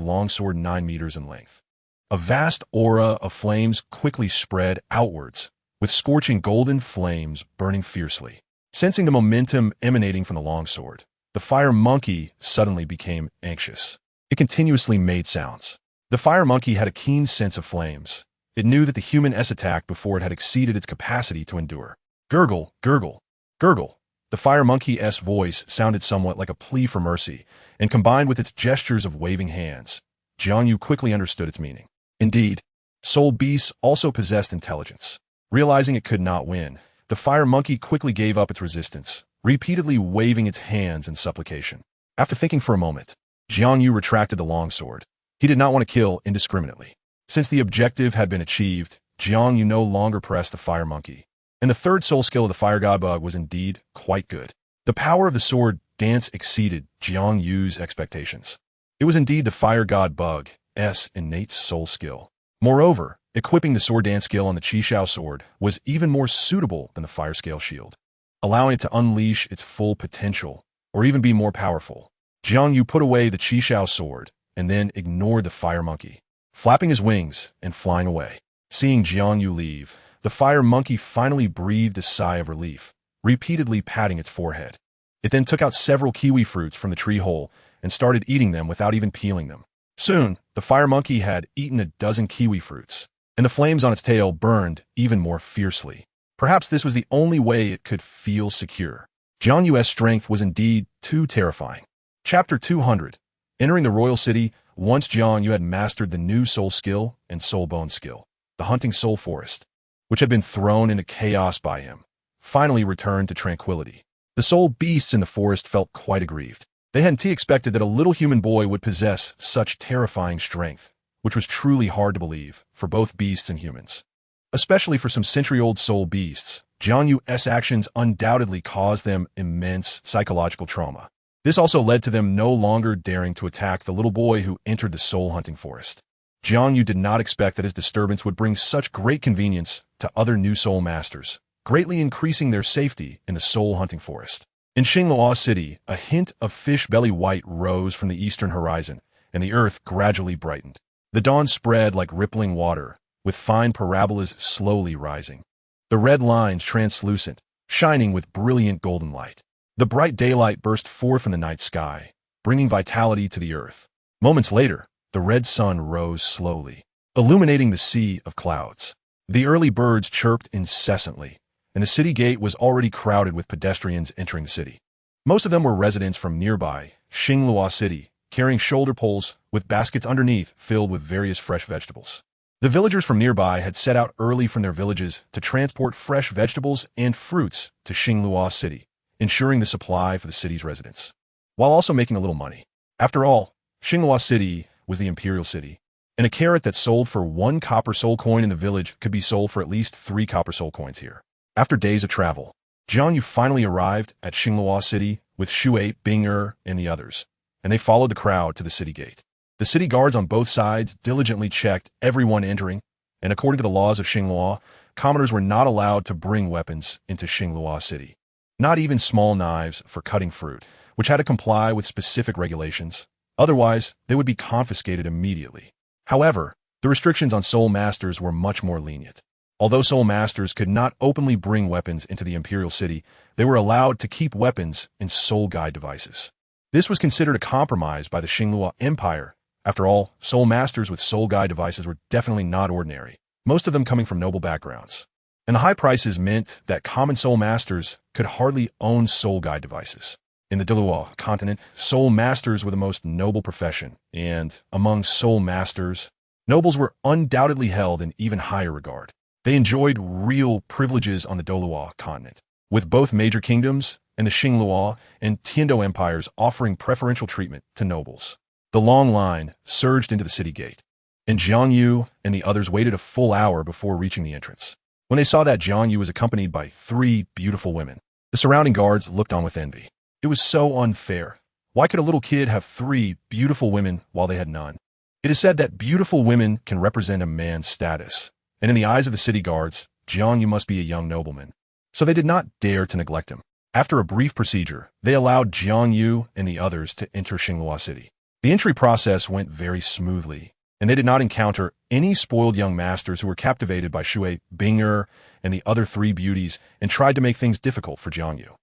longsword 9 meters in length. A vast aura of flames quickly spread outwards, with scorching golden flames burning fiercely. Sensing the momentum emanating from the longsword, the fire monkey suddenly became anxious. It continuously made sounds. The fire monkey had a keen sense of flames. It knew that the human-s attack before it had exceeded its capacity to endure. Gurgle, gurgle, gurgle. The fire monkey's voice sounded somewhat like a plea for mercy, and combined with its gestures of waving hands, Jiang Yu quickly understood its meaning. Indeed, soul beasts also possessed intelligence. Realizing it could not win, the fire monkey quickly gave up its resistance, repeatedly waving its hands in supplication. After thinking for a moment, Jiang Yu retracted the longsword. He did not want to kill indiscriminately. Since the objective had been achieved, Jiang Yu no longer pressed the fire monkey. And the third soul skill of the fire god bug was indeed quite good. The power of the sword dance exceeded Jiang Yu's expectations. It was indeed the fire god bug's innate soul skill. Moreover, equipping the sword dance skill on the Chixiao Sword was even more suitable than the fire scale shield, allowing it to unleash its full potential, or even be more powerful. Jiang Yu put away the Chixiao Sword, and then ignored the fire monkey, flapping his wings and flying away. Seeing Jiang Yu leave, the fire monkey finally breathed a sigh of relief, repeatedly patting its forehead. It then took out several kiwi fruits from the tree hole and started eating them without even peeling them. Soon, the fire monkey had eaten a dozen kiwi fruits, and the flames on its tail burned even more fiercely. Perhaps this was the only way it could feel secure. Jiang Yu's strength was indeed too terrifying. Chapter 200. Entering the royal city, once Jiang Yu had mastered the new soul skill and soul bone skill, the hunting soul forest, which had been thrown into chaos by him, finally returned to tranquility. The soul beasts in the forest felt quite aggrieved. They hadn't expected that a little human boy would possess such terrifying strength, which was truly hard to believe for both beasts and humans. Especially for some century-old soul beasts, Jiang Yu's actions undoubtedly caused them immense psychological trauma. This also led to them no longer daring to attack the little boy who entered the soul hunting forest. Jiang Yu did not expect that his disturbance would bring such great convenience to other new soul masters, greatly increasing their safety in the soul hunting forest. In Xingluo City, a hint of fish belly white rose from the eastern horizon, and the earth gradually brightened. The dawn spread like rippling water, with fine parabolas slowly rising. The red lines translucent, shining with brilliant golden light. The bright daylight burst forth in the night sky, bringing vitality to the earth. Moments later, the red sun rose slowly, illuminating the sea of clouds. The early birds chirped incessantly, and the city gate was already crowded with pedestrians entering the city. Most of them were residents from nearby Xingluo City, carrying shoulder poles with baskets underneath filled with various fresh vegetables. The villagers from nearby had set out early from their villages to transport fresh vegetables and fruits to Xingluo City, ensuring the supply for the city's residents, while also making a little money. After all, Xingluo City was the imperial city, and a carrot that sold for 1 copper soul coin in the village could be sold for at least 3 copper soul coins here. After days of travel, Jiang Yu finally arrived at Xingluo City with Shui, Bing and the others, and they followed the crowd to the city gate. The city guards on both sides diligently checked everyone entering, and according to the laws of Xingluo, commoners were not allowed to bring weapons into Xingluo City. Not even small knives for cutting fruit, which had to comply with specific regulations. Otherwise, they would be confiscated immediately. However, the restrictions on soul masters were much more lenient. Although soul masters could not openly bring weapons into the imperial city, they were allowed to keep weapons in soul guide devices. This was considered a compromise by the Xingluo Empire. After all, soul masters with soul guide devices were definitely not ordinary, most of them coming from noble backgrounds. And the high prices meant that common soul masters could hardly own soul guide devices. In the Douluo Continent, soul masters were the most noble profession, and among soul masters, nobles were undoubtedly held in even higher regard. They enjoyed real privileges on the Douluo Continent, with both major kingdoms and the Xingluo and Tiando empires offering preferential treatment to nobles. The long line surged into the city gate, and Jiang Yu and the others waited a full hour before reaching the entrance. When they saw that Jiang Yu was accompanied by 3 beautiful women, the surrounding guards looked on with envy. It was so unfair. Why could a little kid have 3 beautiful women while they had none? It is said that beautiful women can represent a man's status, and in the eyes of the city guards, Jiang Yu must be a young nobleman. So they did not dare to neglect him. After a brief procedure, they allowed Jiang Yu and the others to enter Xingluo City. The entry process went very smoothly, and they did not encounter any spoiled young masters who were captivated by Shui, Bing and the other 3 beauties and tried to make things difficult for Jiang Yu.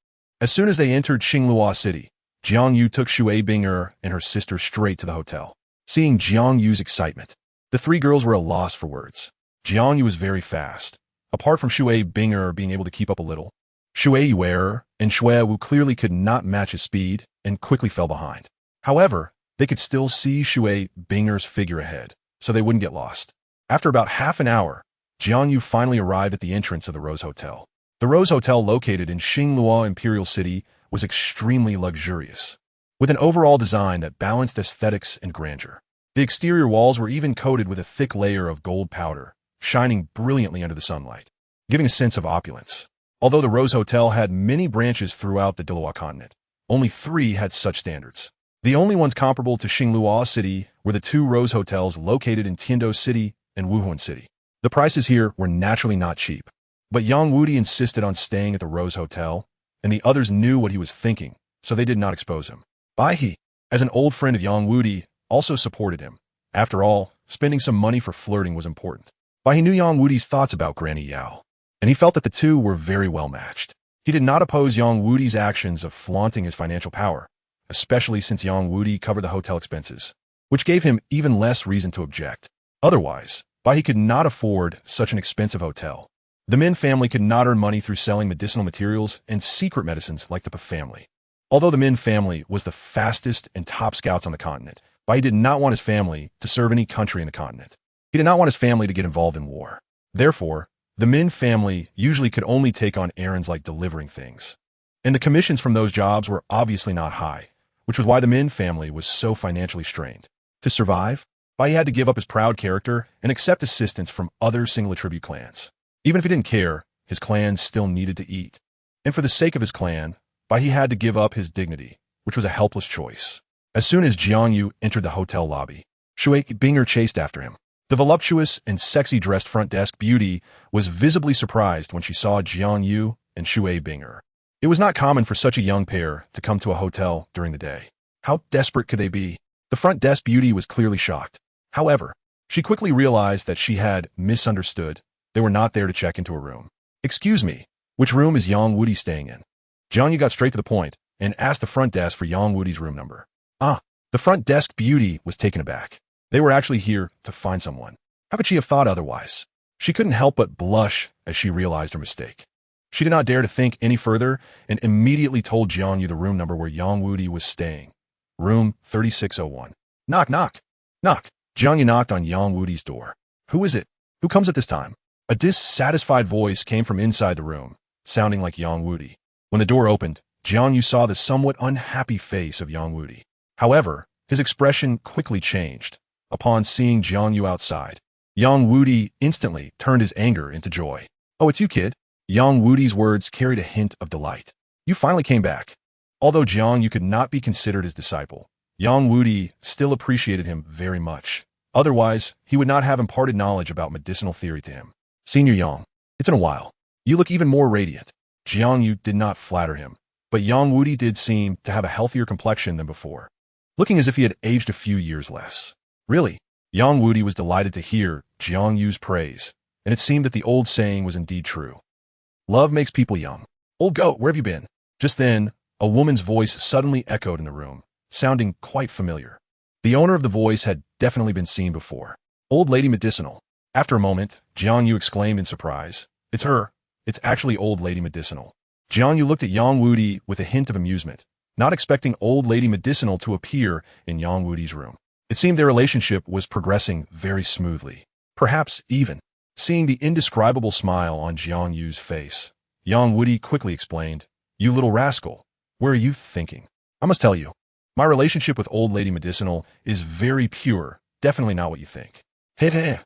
As soon as they entered Xingluo City, Jiang Yu took Shui, Bing and her sister straight to the hotel. Seeing Jiang Yu's excitement, the 3 girls were at a loss for words. Jiang Yu was very fast. Apart from Shui, Bing being able to keep up a little, Shui Yu and Shui Wu clearly could not match his speed and quickly fell behind. However, they could still see Shui, Bing's figure ahead, so they wouldn't get lost. After about half an hour, Jiang Yu finally arrived at the entrance of the Rose Hotel. The Rose Hotel, located in Xinglua Imperial City, was extremely luxurious, with an overall design that balanced aesthetics and grandeur. The exterior walls were even coated with a thick layer of gold powder, shining brilliantly under the sunlight, giving a sense of opulence. Although the Rose Hotel had many branches throughout the Douluo Continent, only 3 had such standards. The only ones comparable to Xinglua City were the 2 Rose Hotels located in Tiando City and Wuhan City. The prices here were naturally not cheap, but Yang Wudi insisted on staying at the Rose Hotel, and the others knew what he was thinking, so they did not expose him. Bai He, as an old friend of Yang Wudi, also supported him. After all, spending some money for flirting was important. Bai He knew Yang Wudi's thoughts about Granny Yao, and he felt that the two were very well matched. He did not oppose Yang Wudi's actions of flaunting his financial power, especially since Yang Wudi covered the hotel expenses, which gave him even less reason to object. Otherwise, Bai He could not afford such an expensive hotel. The Min family could not earn money through selling medicinal materials and secret medicines like the Pa family. Although the Min family was the fastest and top scouts on the continent, Bai He did not want his family to serve any country in the continent. He did not want his family to get involved in war. Therefore, the Min family usually could only take on errands like delivering things. And the commissions from those jobs were obviously not high, which was why the Min family was so financially strained. To survive, Bai He had to give up his proud character and accept assistance from other single attribute clans. Even if he didn't care, his clan still needed to eat. And for the sake of his clan, Bai He had to give up his dignity, which was a helpless choice. As soon as JiangYu entered the hotel lobby, Shui Binger chased after him. The voluptuous and sexy-dressed front desk beauty was visibly surprised when she saw JiangYu and Shui Binger. It was not common for such a young pair to come to a hotel during the day. How desperate could they be? The front desk beauty was clearly shocked. However, she quickly realized that she had misunderstood. They were not there to check into a room. Excuse me, which room is Yang Wudi staying in? JiangYu got straight to the point and asked the front desk for Yang Wudi's room number. The front desk beauty was taken aback. They were actually here to find someone. How could she have thought otherwise? She couldn't help but blush as she realized her mistake. She did not dare to think any further and immediately told JiangYu the room number where Yang Wudi was staying. Room 3601. Knock, knock, knock. JiangYu knocked on Yang Wudi's door. Who is it? Who comes at this time? A dissatisfied voice came from inside the room, sounding like Yang Wudi. When the door opened, JiangYu saw the somewhat unhappy face of Yang Wudi. However, his expression quickly changed. Upon seeing JiangYu outside, Yang Wudi instantly turned his anger into joy. Oh, it's you, kid. Yang Wudi's words carried a hint of delight. You finally came back. Although JiangYu could not be considered his disciple, Yang Wudi still appreciated him very much. Otherwise, he would not have imparted knowledge about medicinal theory to him. Senior Yang, it's been a while. You look even more radiant. JiangYu did not flatter him, but Yang Wudi did seem to have a healthier complexion than before, looking as if he had aged a few years less. Really, Yang Wudi was delighted to hear JiangYu's praise, and it seemed that the old saying was indeed true. Love makes people young. Old goat, where have you been? Just then, a woman's voice suddenly echoed in the room, sounding quite familiar. The owner of the voice had definitely been seen before. Old Lady Medicinal. After a moment, JiangYu exclaimed in surprise. It's her. It's actually Old Lady Medicinal. JiangYu looked at Yang Wudi with a hint of amusement, not expecting Old Lady Medicinal to appear in Yang Wudi's room. It seemed their relationship was progressing very smoothly. Perhaps even. Seeing the indescribable smile on JiangYu's face, Yang Wudi quickly explained, You little rascal, where are you thinking? I must tell you, my relationship with Old Lady Medicinal is very pure, definitely not what you think. Heh heh.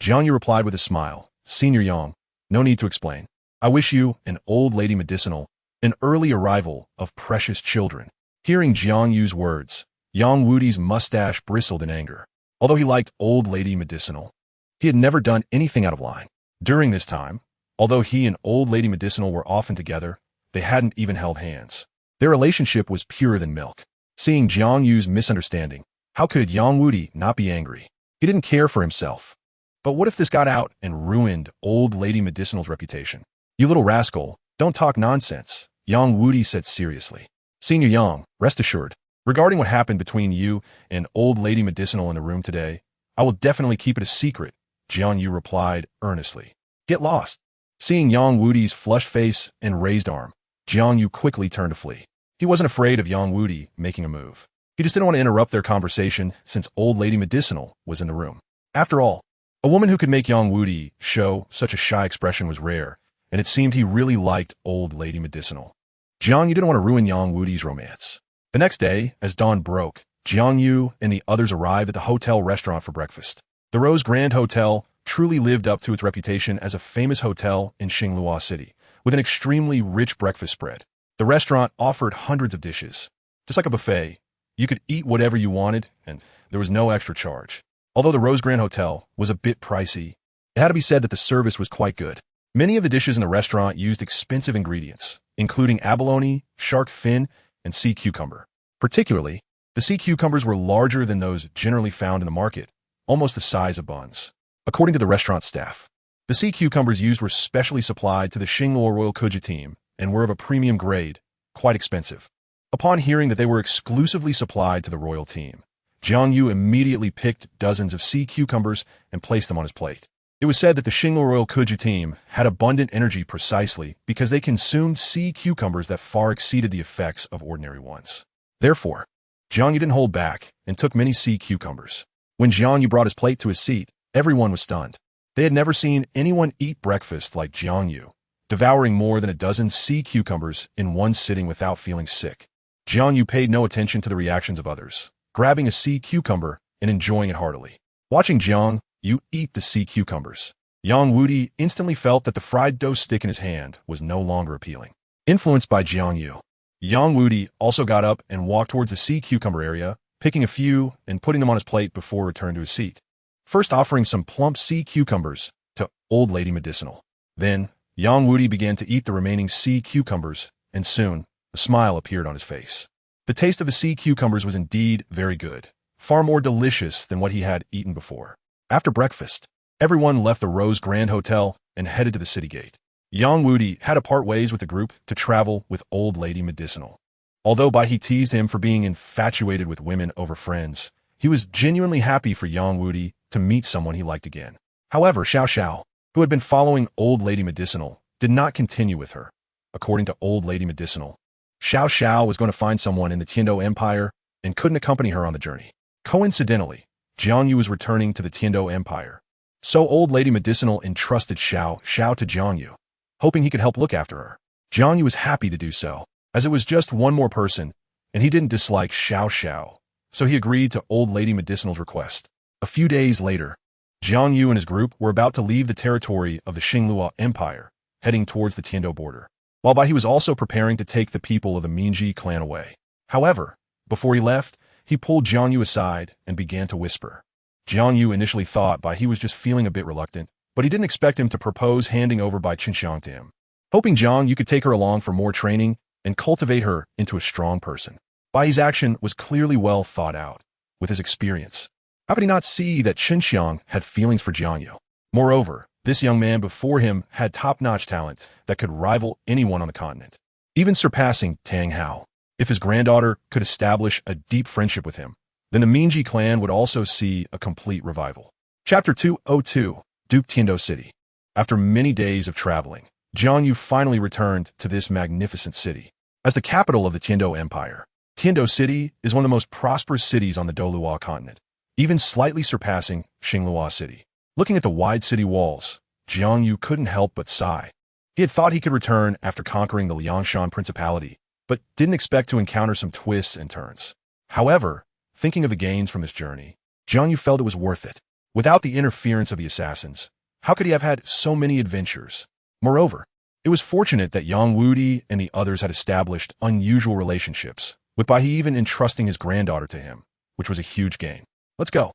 JiangYu replied with a smile, Senior Yang, no need to explain. I wish you, an Old Lady Medicinal, an early arrival of precious children. Hearing JiangYu's words, Yang Wudi's mustache bristled in anger. Although he liked Old Lady Medicinal, he had never done anything out of line. During this time, although he and Old Lady Medicinal were often together, they hadn't even held hands. Their relationship was purer than milk. Seeing JiangYu's misunderstanding, how could Yang Wudi not be angry? He didn't care for himself. But what if this got out and ruined Old Lady Medicinal's reputation? You little rascal, don't talk nonsense, Yang Wudi said seriously. Senior Yang, rest assured, regarding what happened between you and Old Lady Medicinal in the room today, I will definitely keep it a secret, JiangYu replied earnestly. Get lost. Seeing Yang Wudi's flushed face and raised arm, JiangYu quickly turned to flee. He wasn't afraid of Yang Wudi making a move. He just didn't want to interrupt their conversation since Old Lady Medicinal was in the room. After all, A woman who could make Yang Wudi show such a shy expression was rare, and it seemed he really liked Old Lady Medicinal. Jiang Yu didn't want to ruin Yang Wudi's romance. The next day, as dawn broke, Jiang Yu and the others arrived at the hotel restaurant for breakfast. The Rose Grand Hotel truly lived up to its reputation as a famous hotel in Xinglua City, with an extremely rich breakfast spread. The restaurant offered hundreds of dishes. Just like a buffet, you could eat whatever you wanted, and there was no extra charge. Although the Rose Grand Hotel was a bit pricey, it had to be said that the service was quite good. Many of the dishes in the restaurant used expensive ingredients, including abalone, shark fin, and sea cucumber. Particularly, the sea cucumbers were larger than those generally found in the market, almost the size of buns. According to the restaurant staff, the sea cucumbers used were specially supplied to the Xinglua Royal Kuja team and were of a premium grade, quite expensive. Upon hearing that they were exclusively supplied to the royal team, Jiang Yu immediately picked dozens of sea cucumbers and placed them on his plate. It was said that the Xinglua Royal Kuja team had abundant energy precisely because they consumed sea cucumbers that far exceeded the effects of ordinary ones. Therefore, Jiang Yu didn't hold back and took many sea cucumbers. When Jiang Yu brought his plate to his seat, everyone was stunned. They had never seen anyone eat breakfast like Jiang Yu, devouring more than a dozen sea cucumbers in one sitting without feeling sick. Jiang Yu paid no attention to the reactions of others, grabbing a sea cucumber and enjoying it heartily. Watching Jiang Yu eat the sea cucumbers, Yang Wudi instantly felt that the fried dough stick in his hand was no longer appealing. Influenced by Jiang Yu, Yang Wudi also got up and walked towards the sea cucumber area, picking a few and putting them on his plate before returning to his seat. First offering some plump sea cucumbers to Old Lady Medicinal. Then, Yang Wudi began to eat the remaining sea cucumbers, and soon, a smile appeared on his face. The taste of the sea cucumbers was indeed very good, far more delicious than what he had eaten before. After breakfast, everyone left the Rose Grand Hotel and headed to the city gate. Yang Wudi had to part ways with the group to travel with Old Lady Medicinal. Although Bai He teased him for being infatuated with women over friends, he was genuinely happy for Yang Wudi to meet someone he liked again. However, Xiao Xiao, who had been following Old Lady Medicinal, did not continue with her. According to Old Lady Medicinal, Xiao Xiao was going to find someone in the Tiando Empire and couldn't accompany her on the journey. Coincidentally, Jiang Yu was returning to the Tiando Empire. So Old Lady Medicinal entrusted Xiao Xiao to Jiang Yu, hoping he could help look after her. Jiang Yu was happy to do so, as it was just one more person, and he didn't dislike Xiao Xiao, so he agreed to Old Lady Medicinal's request. A few days later, Jiang Yu and his group were about to leave the territory of the Xinglua Empire, heading towards the Tiando border, while Bai He was also preparing to take the people of the Minji clan away. However, before he left, he pulled Jiang Yu aside and began to whisper. Jiang Yu initially thought Bai He was just feeling a bit reluctant, but he didn't expect him to propose handing over Bai Qinxiang to him. Hoping Jiang Yu could take her along for more training and cultivate her into a strong person. Bai He's action was clearly well thought out. With his experience, how could he not see that Qinxiang had feelings for Jiang Yu? Moreover, this young man before him had top-notch talent that could rival anyone on the continent, even surpassing Tang Hao. If his granddaughter could establish a deep friendship with him, then the Minji clan would also see a complete revival. Chapter 202, Duke Tiando City. After many days of traveling, Jiang Yu finally returned to this magnificent city. As the capital of the Tiando Empire, Tiando City is one of the most prosperous cities on the Douluo Continent, even slightly surpassing Xinglua City. Looking at the wide city walls, Jiang Yu couldn't help but sigh. He had thought he could return after conquering the Liangshan Principality, but didn't expect to encounter some twists and turns. However, thinking of the gains from this journey, Jiang Yu felt it was worth it. Without the interference of the assassins, how could he have had so many adventures? Moreover, it was fortunate that Yang Wudi and the others had established unusual relationships, with Bai He even entrusting his granddaughter to him, which was a huge gain. Let's go.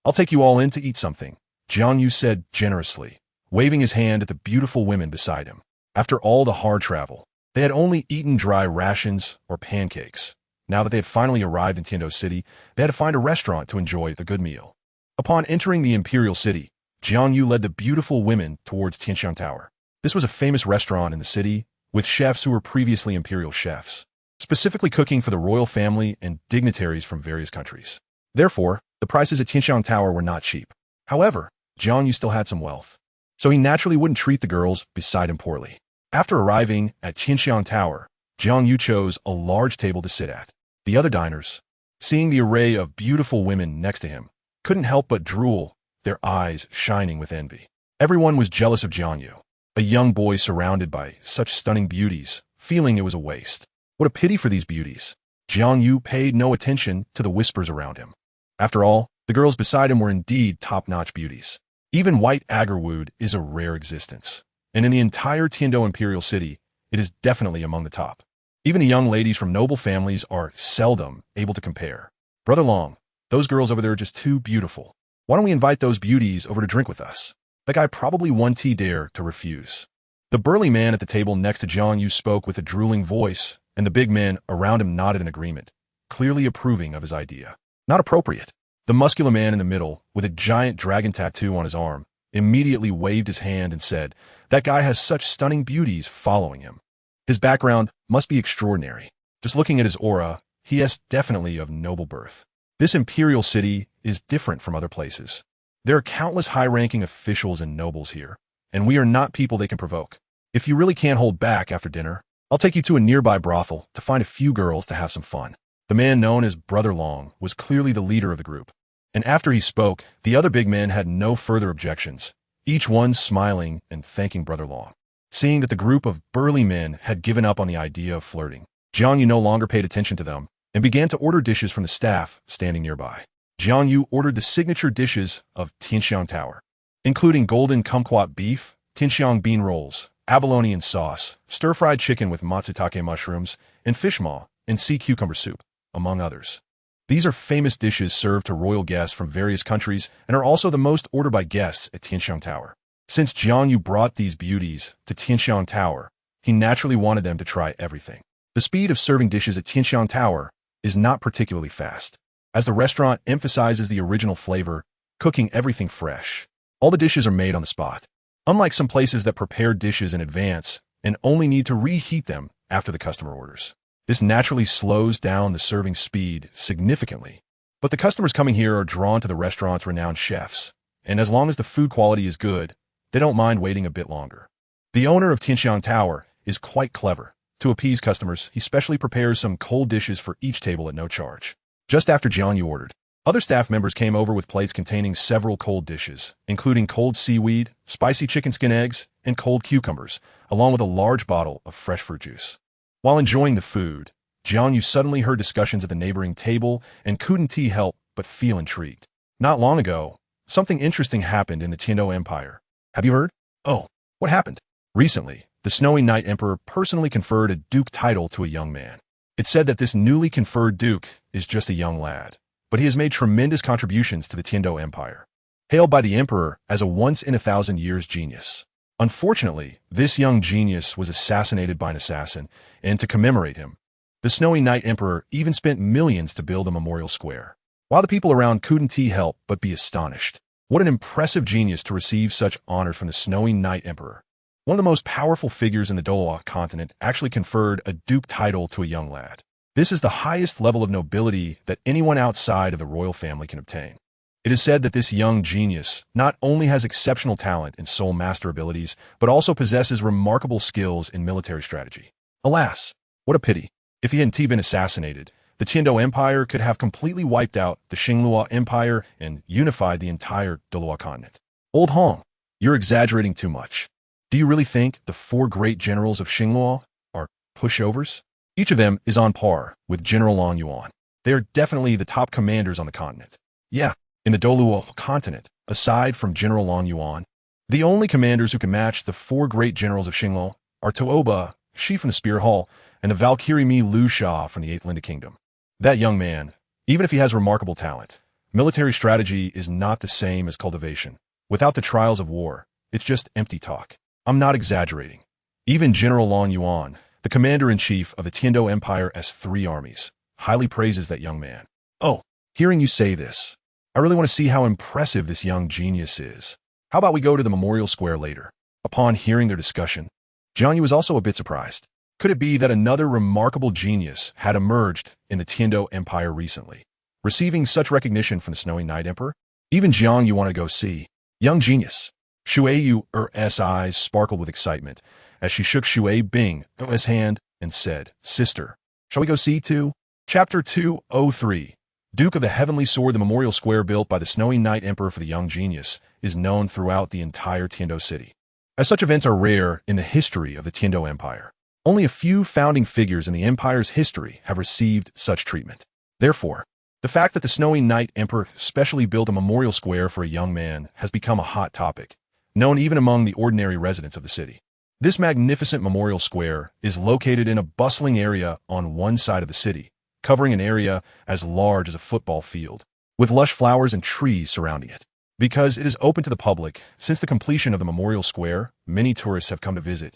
I'll take you all in to eat something, Jiang Yu said generously, waving his hand at the beautiful women beside him. After all the hard travel, they had only eaten dry rations or pancakes. Now that they had finally arrived in Tiando City, they had to find a restaurant to enjoy the good meal. Upon entering the imperial city, Jiang Yu led the beautiful women towards Tianshan Tower. This was a famous restaurant in the city, with chefs who were previously imperial chefs, specifically cooking for the royal family and dignitaries from various countries. Therefore, the prices at Tianshan Tower were not cheap. However, Jiang Yu still had some wealth, so he naturally wouldn't treat the girls beside him poorly. After arriving at Tianshan Tower, Jiang Yu chose a large table to sit at. The other diners, seeing the array of beautiful women next to him, couldn't help but drool, their eyes shining with envy. Everyone was jealous of Jiang Yu, a young boy surrounded by such stunning beauties, feeling it was a waste. What a pity for these beauties. Jiang Yu paid no attention to the whispers around him. After all, the girls beside him were indeed top-notch beauties. Even white agarwood is a rare existence, and in the entire Tiando Imperial City, it is definitely among the top. Even the young ladies from noble families are seldom able to compare. Brother Long, those girls over there are just too beautiful. Why don't we invite those beauties over to drink with us? That guy probably won't dare to refuse. The burly man at the table next to Jiang Yu spoke with a drooling voice, and the big men around him nodded in agreement, clearly approving of his idea. Not appropriate. The muscular man in the middle, with a giant dragon tattoo on his arm, immediately waved his hand and said, "That guy has such stunning beauties following him. His background must be extraordinary. Just looking at his aura, he is definitely of noble birth. This imperial city is different from other places. There are countless high-ranking officials and nobles here, and we are not people they can provoke. If you really can't hold back after dinner, I'll take you to a nearby brothel to find a few girls to have some fun." The man known as Brother Long was clearly the leader of the group, and after he spoke, the other big men had no further objections, each one smiling and thanking Brother Long. Seeing that the group of burly men had given up on the idea of flirting, Jiang Yu no longer paid attention to them and began to order dishes from the staff standing nearby. Jiang Yu ordered the signature dishes of Tianxiang Tower, including golden kumquat beef, Tianxiang bean rolls, abalone sauce, stir-fried chicken with matsutake mushrooms, and fish maw and sea cucumber soup, among others. These are famous dishes served to royal guests from various countries and are also the most ordered by guests at Tianxiang Tower. Since Jiang Yu brought these beauties to Tianxiang Tower, he naturally wanted them to try everything. The speed of serving dishes at Tianxiang Tower is not particularly fast, as the restaurant emphasizes the original flavor, cooking everything fresh. All the dishes are made on the spot, unlike some places that prepare dishes in advance and only need to reheat them after the customer orders. This naturally slows down the serving speed significantly, but the customers coming here are drawn to the restaurant's renowned chefs, and as long as the food quality is good, they don't mind waiting a bit longer. The owner of Tianxiang Tower is quite clever. To appease customers, he specially prepares some cold dishes for each table at no charge. Just after Jiang Yu ordered, other staff members came over with plates containing several cold dishes, including cold seaweed, spicy chicken skin eggs, and cold cucumbers, along with a large bottle of fresh fruit juice. While enjoying the food, Jiang Yu suddenly heard discussions at the neighboring table and couldn't help but feel intrigued. Not long ago, something interesting happened in the Tiando Empire. Have you heard? Oh, what happened? Recently, the Snowy Knight Emperor personally conferred a duke title to a young man. It's said that this newly conferred duke is just a young lad, but he has made tremendous contributions to the Tiando Empire, hailed by the emperor as a once-in-a-thousand-years genius. Unfortunately, this young genius was assassinated by an assassin, and to commemorate him, the Snowy Knight Emperor even spent millions to build a memorial square. While the people around couldn't help but be astonished. What an impressive genius to receive such honors from the Snowy Knight Emperor. One of the most powerful figures in the Douluo Continent actually conferred a duke title to a young lad. This is the highest level of nobility that anyone outside of the royal family can obtain. It is said that this young genius not only has exceptional talent and soul master abilities, but also possesses remarkable skills in military strategy. Alas, what a pity. If he hadn't been assassinated, the Tiando Empire could have completely wiped out the Xingluo Empire and unified the entire Douluo Continent. Old Hong, you're exaggerating too much. Do you really think the 4 great generals of Xingluo are pushovers? Each of them is on par with General Long Yuan. They are definitely the top commanders on the continent. Yeah, in the Douluo Continent, aside from General Long Yuan, the only commanders who can match the 4 great generals of Xingluo are Tooba, Shi from the Spear Hall, and the Valkyrie Mi Lu Sha from the 8th Linda Kingdom. That young man, even if he has remarkable talent, military strategy is not the same as cultivation. Without the trials of war, it's just empty talk. I'm not exaggerating. Even General Long Yuan, the commander-in-chief of the Tiando Empire has 3 armies, highly praises that young man. Oh, hearing you say this, I really want to see how impressive this young genius is. How about we go to the memorial square later? Upon hearing their discussion, Jiang Yu was also a bit surprised. Could it be that another remarkable genius had emerged in the Tiando Empire recently, receiving such recognition from the Snowy Knight Emperor? Even Jiang Yu want to go see. Young genius. Shue's eyes sparkled with excitement as she shook Shui Bing's hand and said, "Sister, shall we go see too?" Chapter 203. Duke of the Heavenly Sword, the memorial square built by the Snowy Knight Emperor for the young genius, is known throughout the entire Tiando city. As such events are rare in the history of the Tiando Empire. Only a few founding figures in the empire's history have received such treatment. Therefore, the fact that the Snowy Knight Emperor specially built a memorial square for a young man has become a hot topic, known even among the ordinary residents of the city. This magnificent memorial square is located in a bustling area on one side of the city, covering an area as large as a football field, with lush flowers and trees surrounding it. Because it is open to the public, since the completion of the memorial square, many tourists have come to visit.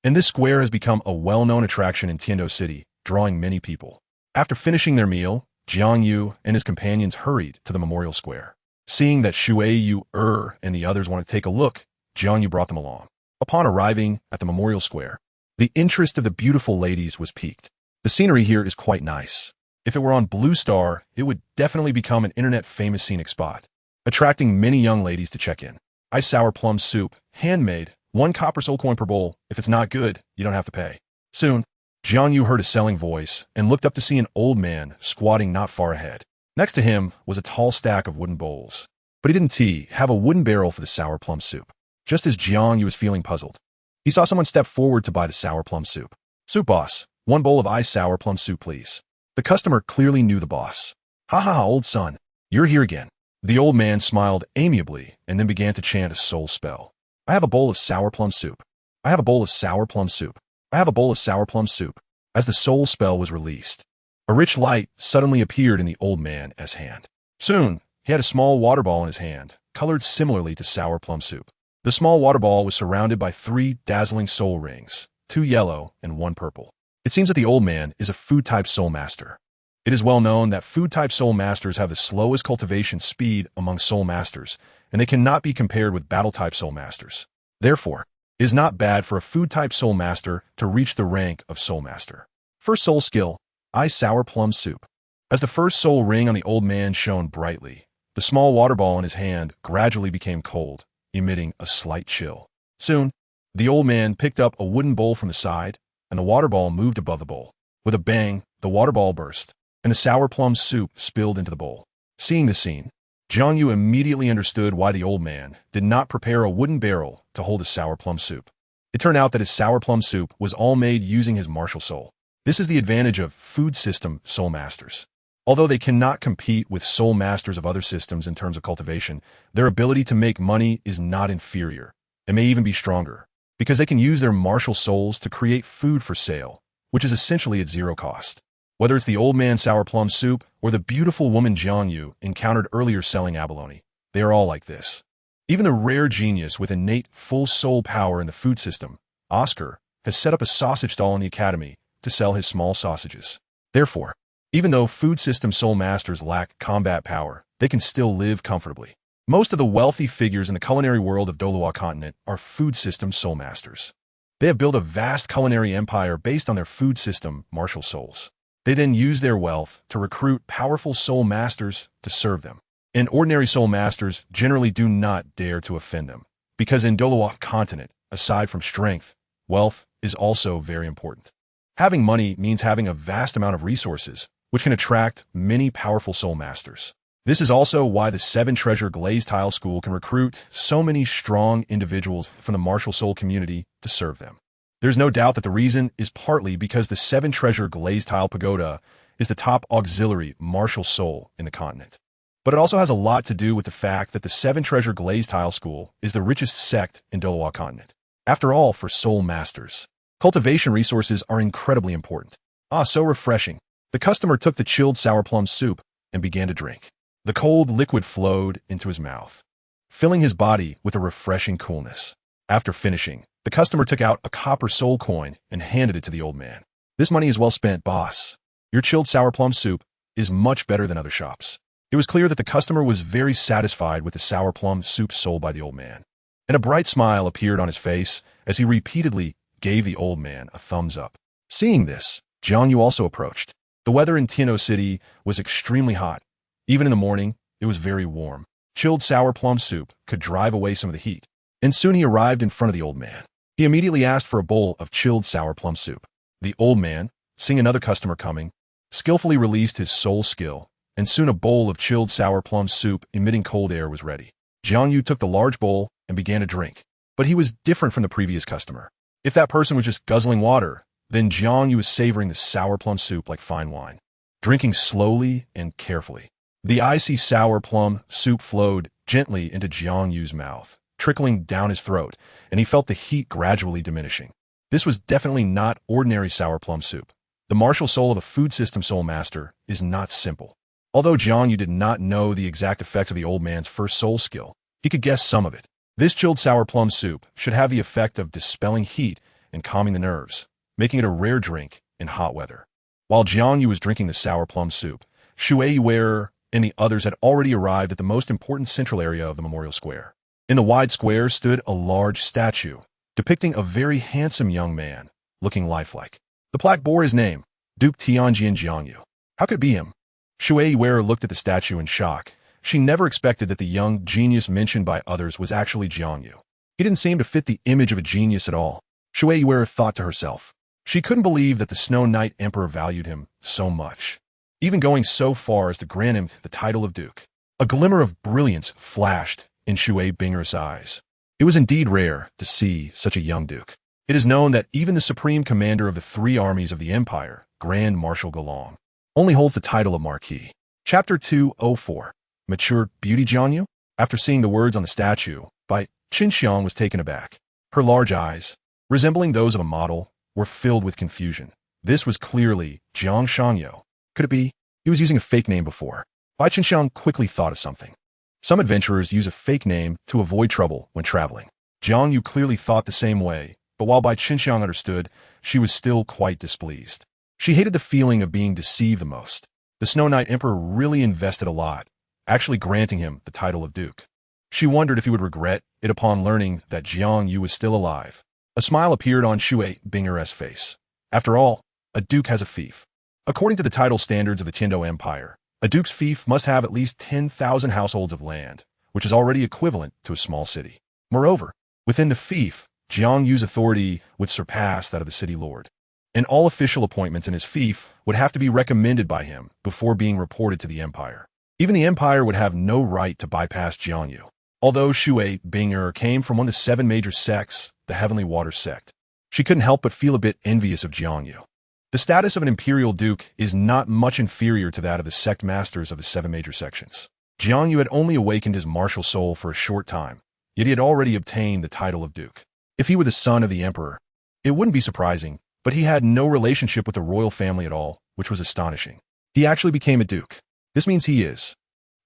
And this square has become a well-known attraction in Tiando City, drawing many people. After finishing their meal, Jiang Yu and his companions hurried to the memorial square. Seeing that Shui Yu and the others wanted to take a look, Jiang Yu brought them along. Upon arriving at the memorial square, the interest of the beautiful ladies was piqued. The scenery here is quite nice. If it were on Blue Star, it would definitely become an internet-famous scenic spot, attracting many young ladies to check in. Ice sour plum soup, handmade, 1 copper soul coin per bowl. If it's not good, you don't have to pay. Soon, Jiang Yu heard a selling voice and looked up to see an old man squatting not far ahead. Next to him was a tall stack of wooden bowls. But he didn't have a wooden barrel for the sour plum soup. Just as Jiang Yu was feeling puzzled, he saw someone step forward to buy the sour plum soup. Soup boss, 1 bowl of ice sour plum soup, please. The customer clearly knew the boss. Ha ha ha, old son, you're here again. The old man smiled amiably and then began to chant a soul spell. I have a bowl of sour plum soup. I have a bowl of sour plum soup. I have a bowl of sour plum soup. As the soul spell was released, a rich light suddenly appeared in the old man's hand. Soon, he had a small water ball in his hand, colored similarly to sour plum soup. The small water ball was surrounded by 3 dazzling soul rings, 2 yellow and 1 purple. It seems that the old man is a food-type soul master. It is well known that food-type soul masters have the slowest cultivation speed among soul masters, and they cannot be compared with battle-type soul masters. Therefore, it is not bad for a food-type soul master to reach the rank of soul master. First soul skill, ice sour plum soup. As the first soul ring on the old man shone brightly, the small water ball in his hand gradually became cold, emitting a slight chill. Soon, the old man picked up a wooden bowl from the side, and the water ball moved above the bowl. With a bang, the water ball burst, and the sour plum soup spilled into the bowl. Seeing the scene, Jiang Yu immediately understood why the old man did not prepare a wooden barrel to hold his sour plum soup. It turned out that his sour plum soup was all made using his martial soul. This is the advantage of food system soul masters. Although they cannot compete with soul masters of other systems in terms of cultivation, their ability to make money is not inferior. It may even be stronger, because they can use their martial souls to create food for sale, which is essentially at 0 cost. Whether it's the old man sour plum soup or the beautiful woman Jiang Yu encountered earlier selling abalone, they are all like this. Even the rare genius with innate full soul power in the food system, Oscar, has set up a sausage stall in the academy to sell his small sausages. Therefore, even though food system soul masters lack combat power, they can still live comfortably. Most of the wealthy figures in the culinary world of Douluo Continent are food system soul masters. They have built a vast culinary empire based on their food system martial souls. They then use their wealth to recruit powerful soul masters to serve them. And ordinary soul masters generally do not dare to offend them, because in Douluo Continent, aside from strength, wealth is also very important. Having money means having a vast amount of resources, which can attract many powerful soul masters. This is also why the 7 Treasure Glazed Tile School can recruit so many strong individuals from the martial soul community to serve them. There's no doubt that the reason is partly because the 7 Treasure Glazed Tile Pagoda is the top auxiliary martial soul in the continent. But it also has a lot to do with the fact that the 7 Treasure Glazed Tile School is the richest sect in Douluo Continent. After all, for soul masters, cultivation resources are incredibly important. Ah, so refreshing. The customer took the chilled sour plum soup and began to drink. The cold liquid flowed into his mouth, filling his body with a refreshing coolness. After finishing, the customer took out a copper soul coin and handed it to the old man. This money is well spent, boss. Your chilled sour plum soup is much better than other shops. It was clear that the customer was very satisfied with the sour plum soup sold by the old man, and a bright smile appeared on his face as he repeatedly gave the old man a thumbs up. Seeing this, Jiang Yu also approached. The weather in Tiando City was extremely hot. Even in the morning, it was very warm. Chilled sour plum soup could drive away some of the heat. And soon he arrived in front of the old man. He immediately asked for a bowl of chilled sour plum soup. The old man, seeing another customer coming, skillfully released his soul skill and soon a bowl of chilled sour plum soup emitting cold air was ready. Jiang Yu took the large bowl and began to drink. But he was different from the previous customer. If that person was just guzzling water, then Jiang Yu was savoring the sour plum soup like fine wine, drinking slowly and carefully. The icy sour plum soup flowed gently into Jiang Yu's mouth, trickling down his throat, and he felt the heat gradually diminishing. This was definitely not ordinary sour plum soup. The martial soul of a food system soul master is not simple. Although Jiang Yu did not know the exact effects of the old man's first soul skill, he could guess some of it. This chilled sour plum soup should have the effect of dispelling heat and calming the nerves, making it a rare drink in hot weather. While Jiang Yu was drinking the sour plum soup, Shui Wearer and the others had already arrived at the most important central area of the memorial square. In the wide square stood a large statue, depicting a very handsome young man, looking lifelike. The plaque bore his name, Duke Tianjin Jiangyu. How could it be him? Shui Wearer looked at the statue in shock. She never expected that the young genius mentioned by others was actually Jiang Yu. He didn't seem to fit the image of a genius at all. Shui Wearer thought to herself. She couldn't believe that the Snow Knight Emperor valued him so much, even going so far as to grant him the title of Duke. A glimmer of brilliance flashed in Shui Binger's eyes. It was indeed rare to see such a young Duke. It is known that even the supreme commander of the three armies of the Empire, Grand Marshal Galong, only holds the title of Marquis. Chapter 204. Mature Beauty JiangYu? After seeing the words on the statue, Bai Qinxiang was taken aback. Her large eyes, resembling those of a model, were filled with confusion. This was clearly Jiang Shangyo. Could it be? He was using a fake name before. Bai Qinxiang quickly thought of something. Some adventurers use a fake name to avoid trouble when traveling. Jiang Yu clearly thought the same way, but while Bai Qinxiang understood, she was still quite displeased. She hated the feeling of being deceived the most. The Snow Knight Emperor really invested a lot, actually granting him the title of Duke. She wondered if he would regret it upon learning that Jiang Yu was still alive. A smile appeared on Shui Binger's face. After all, a duke has a fief. According to the title standards of the Tiando Empire, a duke's fief must have at least 10,000 households of land, which is already equivalent to a small city. Moreover, within the fief, Jiang Yu's authority would surpass that of the city lord, and all official appointments in his fief would have to be recommended by him before being reported to the empire. Even the empire would have no right to bypass Jiang Yu. Although Shui Binger came from one of the 7 major sects, the Heavenly Water sect, she couldn't help but feel a bit envious of Jiang Yu. The status of an imperial duke is not much inferior to that of the sect masters of the 7 major sections. Jiang Yu had only awakened his martial soul for a short time, yet he had already obtained the title of duke. If he were the son of the emperor, it wouldn't be surprising, but he had no relationship with the royal family at all, which was astonishing. He actually became a duke. This means he is.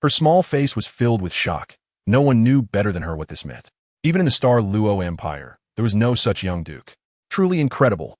Her small face was filled with shock. No one knew better than her what this meant. Even in the Star Luo Empire, there was no such young duke. Truly incredible.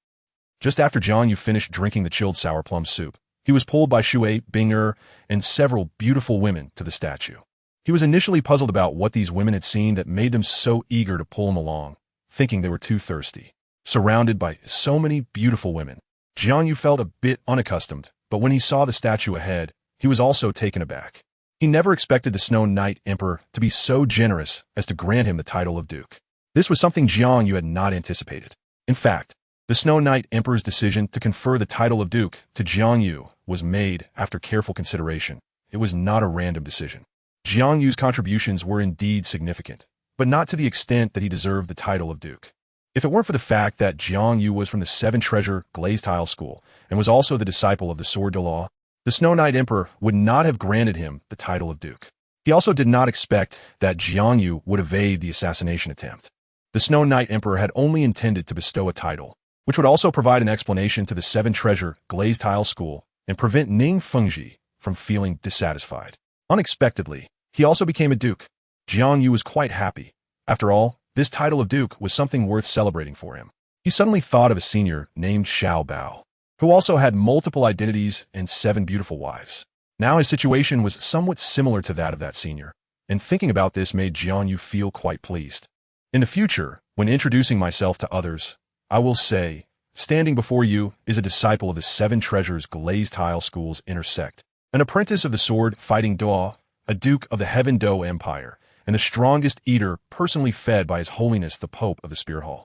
Just after Jiang Yu finished drinking the chilled sour plum soup, he was pulled by Shui Binger and several beautiful women to the statue. He was initially puzzled about what these women had seen that made them so eager to pull him along, thinking they were too thirsty. Surrounded by so many beautiful women, Jiang Yu felt a bit unaccustomed, but when he saw the statue ahead, he was also taken aback. He never expected the Snow Knight Emperor to be so generous as to grant him the title of Duke. This was something Jiang Yu had not anticipated. In fact, the Snow Knight Emperor's decision to confer the title of Duke to Jiang Yu was made after careful consideration. It was not a random decision. Jiang Yu's contributions were indeed significant, but not to the extent that he deserved the title of Duke. If it weren't for the fact that Jiang Yu was from the 7 Treasure Glazed school and was also the disciple of the Sword Dalu, the Snow Knight Emperor would not have granted him the title of Duke. He also did not expect that Jiang Yu would evade the assassination attempt. The Snow Knight Emperor had only intended to bestow a title, which would also provide an explanation to the 7 Treasure Glazed school and prevent Ning Fengji from feeling dissatisfied. Unexpectedly, he also became a duke. Jiang Yu was quite happy. After all, this title of Duke was something worth celebrating for him. He suddenly thought of a senior named Xiao Bao, who also had multiple identities and 7 beautiful wives. Now his situation was somewhat similar to that of that senior, and thinking about this made Jiang Yu feel quite pleased. In the future, when introducing myself to others, I will say, standing before you is a disciple of the 7 Treasures Glazed School's inner sect, an apprentice of the sword fighting Doa, a duke of the Heaven Do Empire, and the strongest eater personally fed by His Holiness the Pope of the Spirit Hall.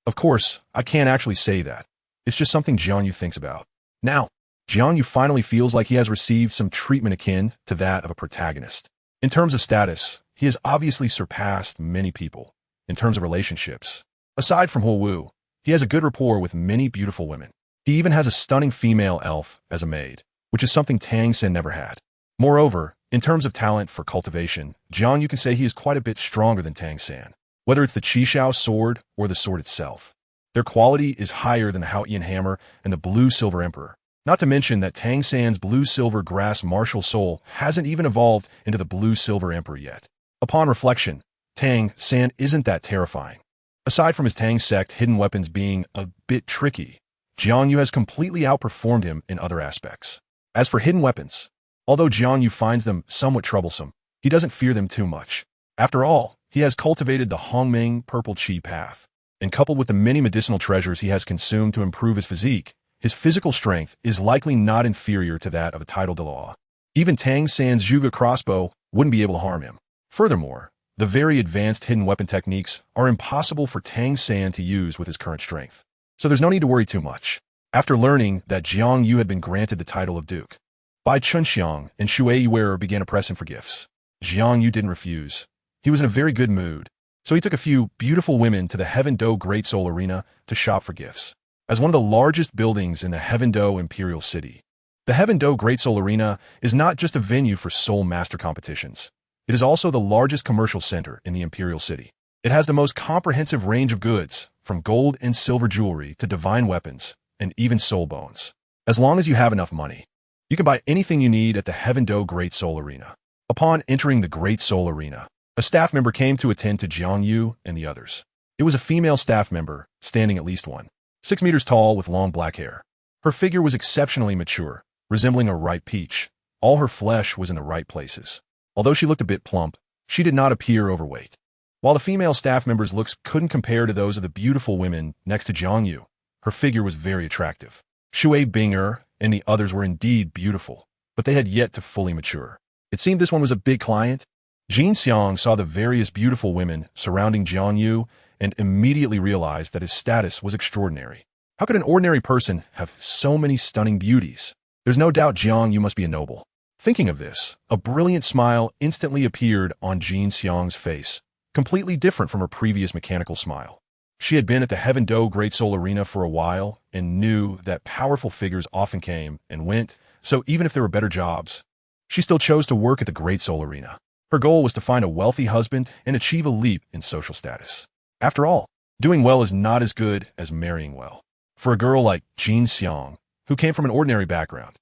Of course, I can't actually say that. It's just something Jiang Yu thinks about. Now, Jiang Yu finally feels like he has received some treatment akin to that of a protagonist. In terms of status, he has obviously surpassed many people. In terms of relationships, aside from Wu, he has a good rapport with many beautiful women. He even has a stunning female elf as a maid, which is something Tang Sen never had. Moreover, in terms of talent for cultivation, Jiang Yu can say he is quite a bit stronger than Tang San. Whether it's the Chixiao Sword or the sword itself, their quality is higher than the Haotian hammer and the Blue-Silver Emperor. Not to mention that Tang San's Blue-Silver Grass Martial Soul hasn't even evolved into the Blue-Silver Emperor yet. Upon reflection, Tang San isn't that terrifying. Aside from his Tang sect hidden weapons being a bit tricky, Jiang Yu has completely outperformed him in other aspects. As for hidden weapons, although Jiang Yu finds them somewhat troublesome, he doesn't fear them too much. After all, he has cultivated the Hongming Purple Qi path, and coupled with the many medicinal treasures he has consumed to improve his physique, his physical strength is likely not inferior to that of a titled Dalu. Even Tang San's Zhuge crossbow wouldn't be able to harm him. Furthermore, the very advanced hidden weapon techniques are impossible for Tang San to use with his current strength. So there's no need to worry too much. After learning that Jiang Yu had been granted the title of Duke, Bai Chunxiang and Shui Yuer began to press him for gifts. Jiang Yu didn't refuse. He was in a very good mood, so he took a few beautiful women to the Heaven Do Great Soul Arena to shop for gifts. As one of the largest buildings in the Heaven Do Imperial City, the Heaven Do Great Soul Arena is not just a venue for soul master competitions. It is also the largest commercial center in the Imperial City. It has the most comprehensive range of goods, from gold and silver jewelry to divine weapons, and even soul bones. As long as you have enough money, you can buy anything you need at the Heaven Do Great Soul Arena. Upon entering the Great Soul Arena, a staff member came to attend to Jiang Yu and the others. It was a female staff member, standing at least 6 meters tall with long black hair. Her figure was exceptionally mature, resembling a ripe peach. All her flesh was in the right places. Although she looked a bit plump, she did not appear overweight. While the female staff member's looks couldn't compare to those of the beautiful women next to Jiang Yu, her figure was very attractive. Shui Binger and the others were indeed beautiful, but they had yet to fully mature. It seemed this one was a big client. Jin Xiang saw the various beautiful women surrounding Jiang Yu and immediately realized that his status was extraordinary. How could an ordinary person have so many stunning beauties? There's no doubt Jiang Yu must be a noble. Thinking of this, a brilliant smile instantly appeared on Jin Xiang's face, completely different from her previous mechanical smile. She had been at the Heaven Do Great Soul Arena for a while and knew that powerful figures often came and went, so even if there were better jobs, she still chose to work at the Great Soul Arena. Her goal was to find a wealthy husband and achieve a leap in social status. After all, doing well is not as good as marrying well. For a girl like Jin Xiang, who came from an ordinary background,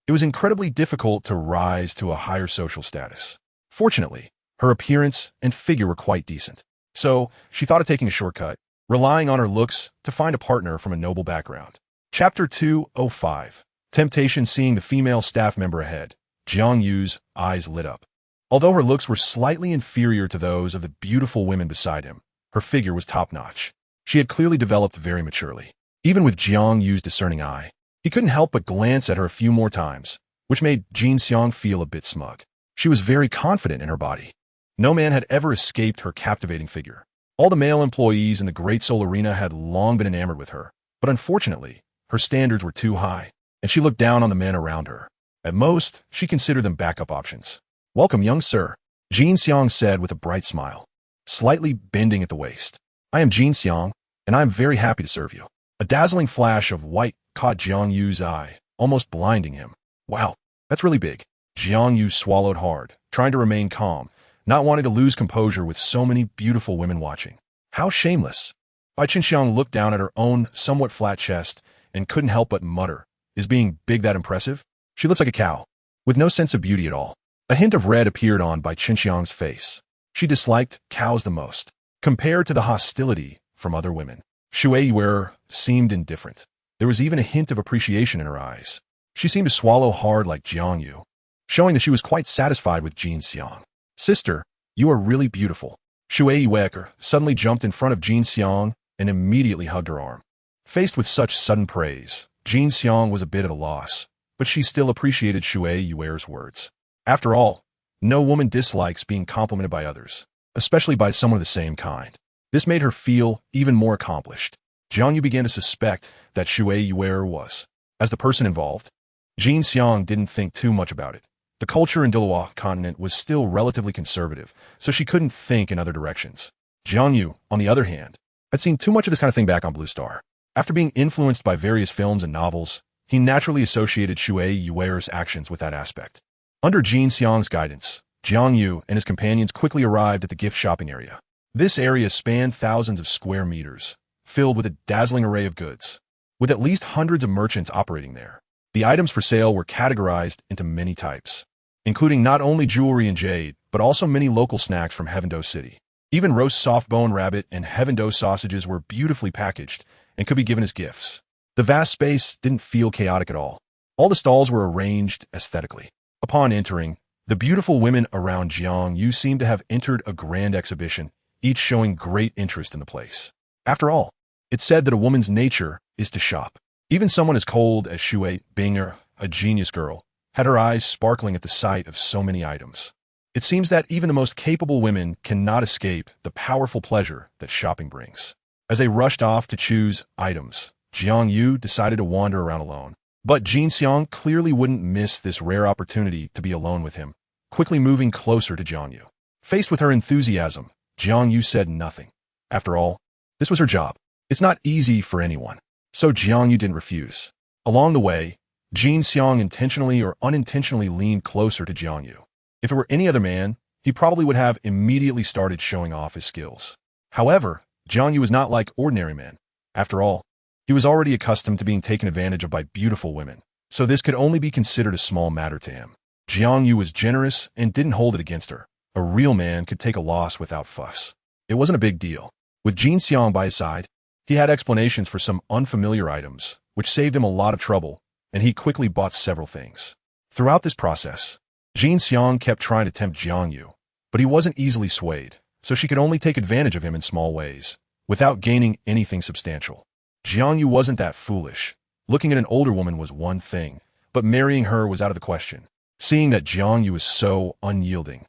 it was incredibly difficult to rise to a higher social status. Fortunately, her appearance and figure were quite decent, so she thought of taking a shortcut, relying on her looks to find a partner from a noble background. Chapter 205. Temptation. Seeing the female staff member ahead, Jiang Yu's eyes lit up. Although her looks were slightly inferior to those of the beautiful women beside him, her figure was top-notch. She had clearly developed very maturely. Even with Jiang Yu's discerning eye, he couldn't help but glance at her a few more times, which made Jin Xiang feel a bit smug. She was very confident in her body. No man had ever escaped her captivating figure. All the male employees in the Great Soul Arena had long been enamored with her, but unfortunately, her standards were too high, and she looked down on the men around her. At most, she considered them backup options. "Welcome, young sir," Jin Xiang said with a bright smile, slightly bending at the waist. "I am Jin Xiang, and I am very happy to serve you." A dazzling flash of white caught Jiang Yu's eye, almost blinding him. "Wow, that's really big." Jiang Yu swallowed hard, trying to remain calm, not wanting to lose composure with so many beautiful women watching. How shameless. Bai Qinxiang looked down at her own somewhat flat chest and couldn't help but mutter, "Is being big that impressive? She looks like a cow, with no sense of beauty at all." A hint of red appeared on Bai Qinxiang's face. She disliked cows the most, compared to the hostility from other women. Shui Yuer seemed indifferent. There was even a hint of appreciation in her eyes. She seemed to swallow hard like Jiang Yu, showing that she was quite satisfied with Jin Xiang. "Sister, you are really beautiful." Shui Yuer suddenly jumped in front of Jin Xiang and immediately hugged her arm. Faced with such sudden praise, Jin Xiang was a bit at a loss, but she still appreciated Shui Yuer's words. After all, no woman dislikes being complimented by others, especially by someone of the same kind. This made her feel even more accomplished. Jiang Yu began to suspect that Shui Yuer was, as the person involved. Jin Xiang didn't think too much about it. The culture in Douluo Continent was still relatively conservative, so she couldn't think in other directions. Jiang Yu, on the other hand, had seen too much of this kind of thing back on Blue Star. After being influenced by various films and novels, he naturally associated Shui Yuer's actions with that aspect. Under Jin Xiang's guidance, Jiang Yu and his companions quickly arrived at the gift shopping area. This area spanned thousands of square meters, filled with a dazzling array of goods. With at least hundreds of merchants operating there, the items for sale were categorized into many types, including not only jewelry and jade, but also many local snacks from Heavendo City. Even roast soft-bone rabbit and Heavendo sausages were beautifully packaged and could be given as gifts. The vast space didn't feel chaotic at all. All the stalls were arranged aesthetically. Upon entering, the beautiful women around Jiang Yu seemed to have entered a grand exhibition, each showing great interest in the place. After all, it's said that a woman's nature is to shop. Even someone as cold as Shui Binger, a genius girl, had her eyes sparkling at the sight of so many items. It seems that even the most capable women cannot escape the powerful pleasure that shopping brings. As they rushed off to choose items, Jiang Yu decided to wander around alone. But Jin Xiang clearly wouldn't miss this rare opportunity to be alone with him, quickly moving closer to Jiang Yu. Faced with her enthusiasm, Jiang Yu said nothing. After all, this was her job. It's not easy for anyone. So Jiang Yu didn't refuse. Along the way, Jin Xiang intentionally or unintentionally leaned closer to Jiang Yu. If it were any other man, he probably would have immediately started showing off his skills. However, Jiang Yu was not like ordinary men. After all, he was already accustomed to being taken advantage of by beautiful women, so this could only be considered a small matter to him. Jiang Yu was generous and didn't hold it against her. A real man could take a loss without fuss. It wasn't a big deal. With Jin Xiang by his side, he had explanations for some unfamiliar items, which saved him a lot of trouble, and he quickly bought several things. Throughout this process, Jin Xiang kept trying to tempt Jiang Yu, but he wasn't easily swayed, so she could only take advantage of him in small ways, without gaining anything substantial. Jiang Yu wasn't that foolish. Looking at an older woman was one thing, but marrying her was out of the question. Seeing that Jiang Yu was so unyielding,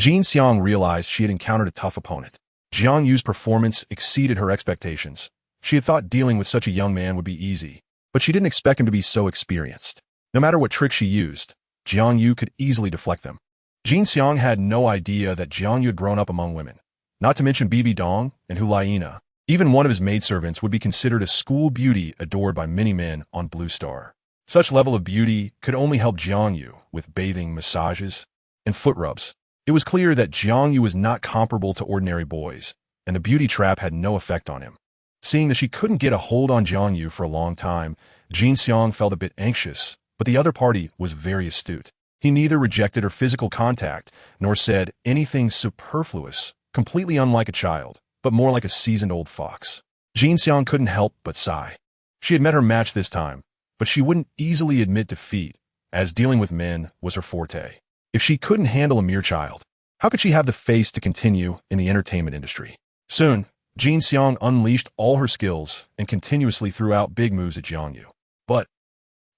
Jin Xiang realized she had encountered a tough opponent. Jiang Yu's performance exceeded her expectations. She had thought dealing with such a young man would be easy, but she didn't expect him to be so experienced. No matter what tricks she used, Jiang Yu could easily deflect them. Jin Xiang had no idea that Jiang Yu had grown up among women, not to mention Bibi Dong and Hulaina. Even one of his maidservants would be considered a school beauty adored by many men on Blue Star. Such level of beauty could only help Jiang Yu with bathing massages and foot rubs. It was clear that Jiang Yu was not comparable to ordinary boys, and the beauty trap had no effect on him. Seeing that she couldn't get a hold on Jiang Yu for a long time, Jin Xiang felt a bit anxious, but the other party was very astute. He neither rejected her physical contact, nor said anything superfluous, completely unlike a child, but more like a seasoned old fox. Jin Xiang couldn't help but sigh. She had met her match this time, but she wouldn't easily admit defeat, as dealing with men was her forte. If she couldn't handle a mere child, how could she have the face to continue in the entertainment industry? Soon, Jin Xiang unleashed all her skills and continuously threw out big moves at Jiang Yu. But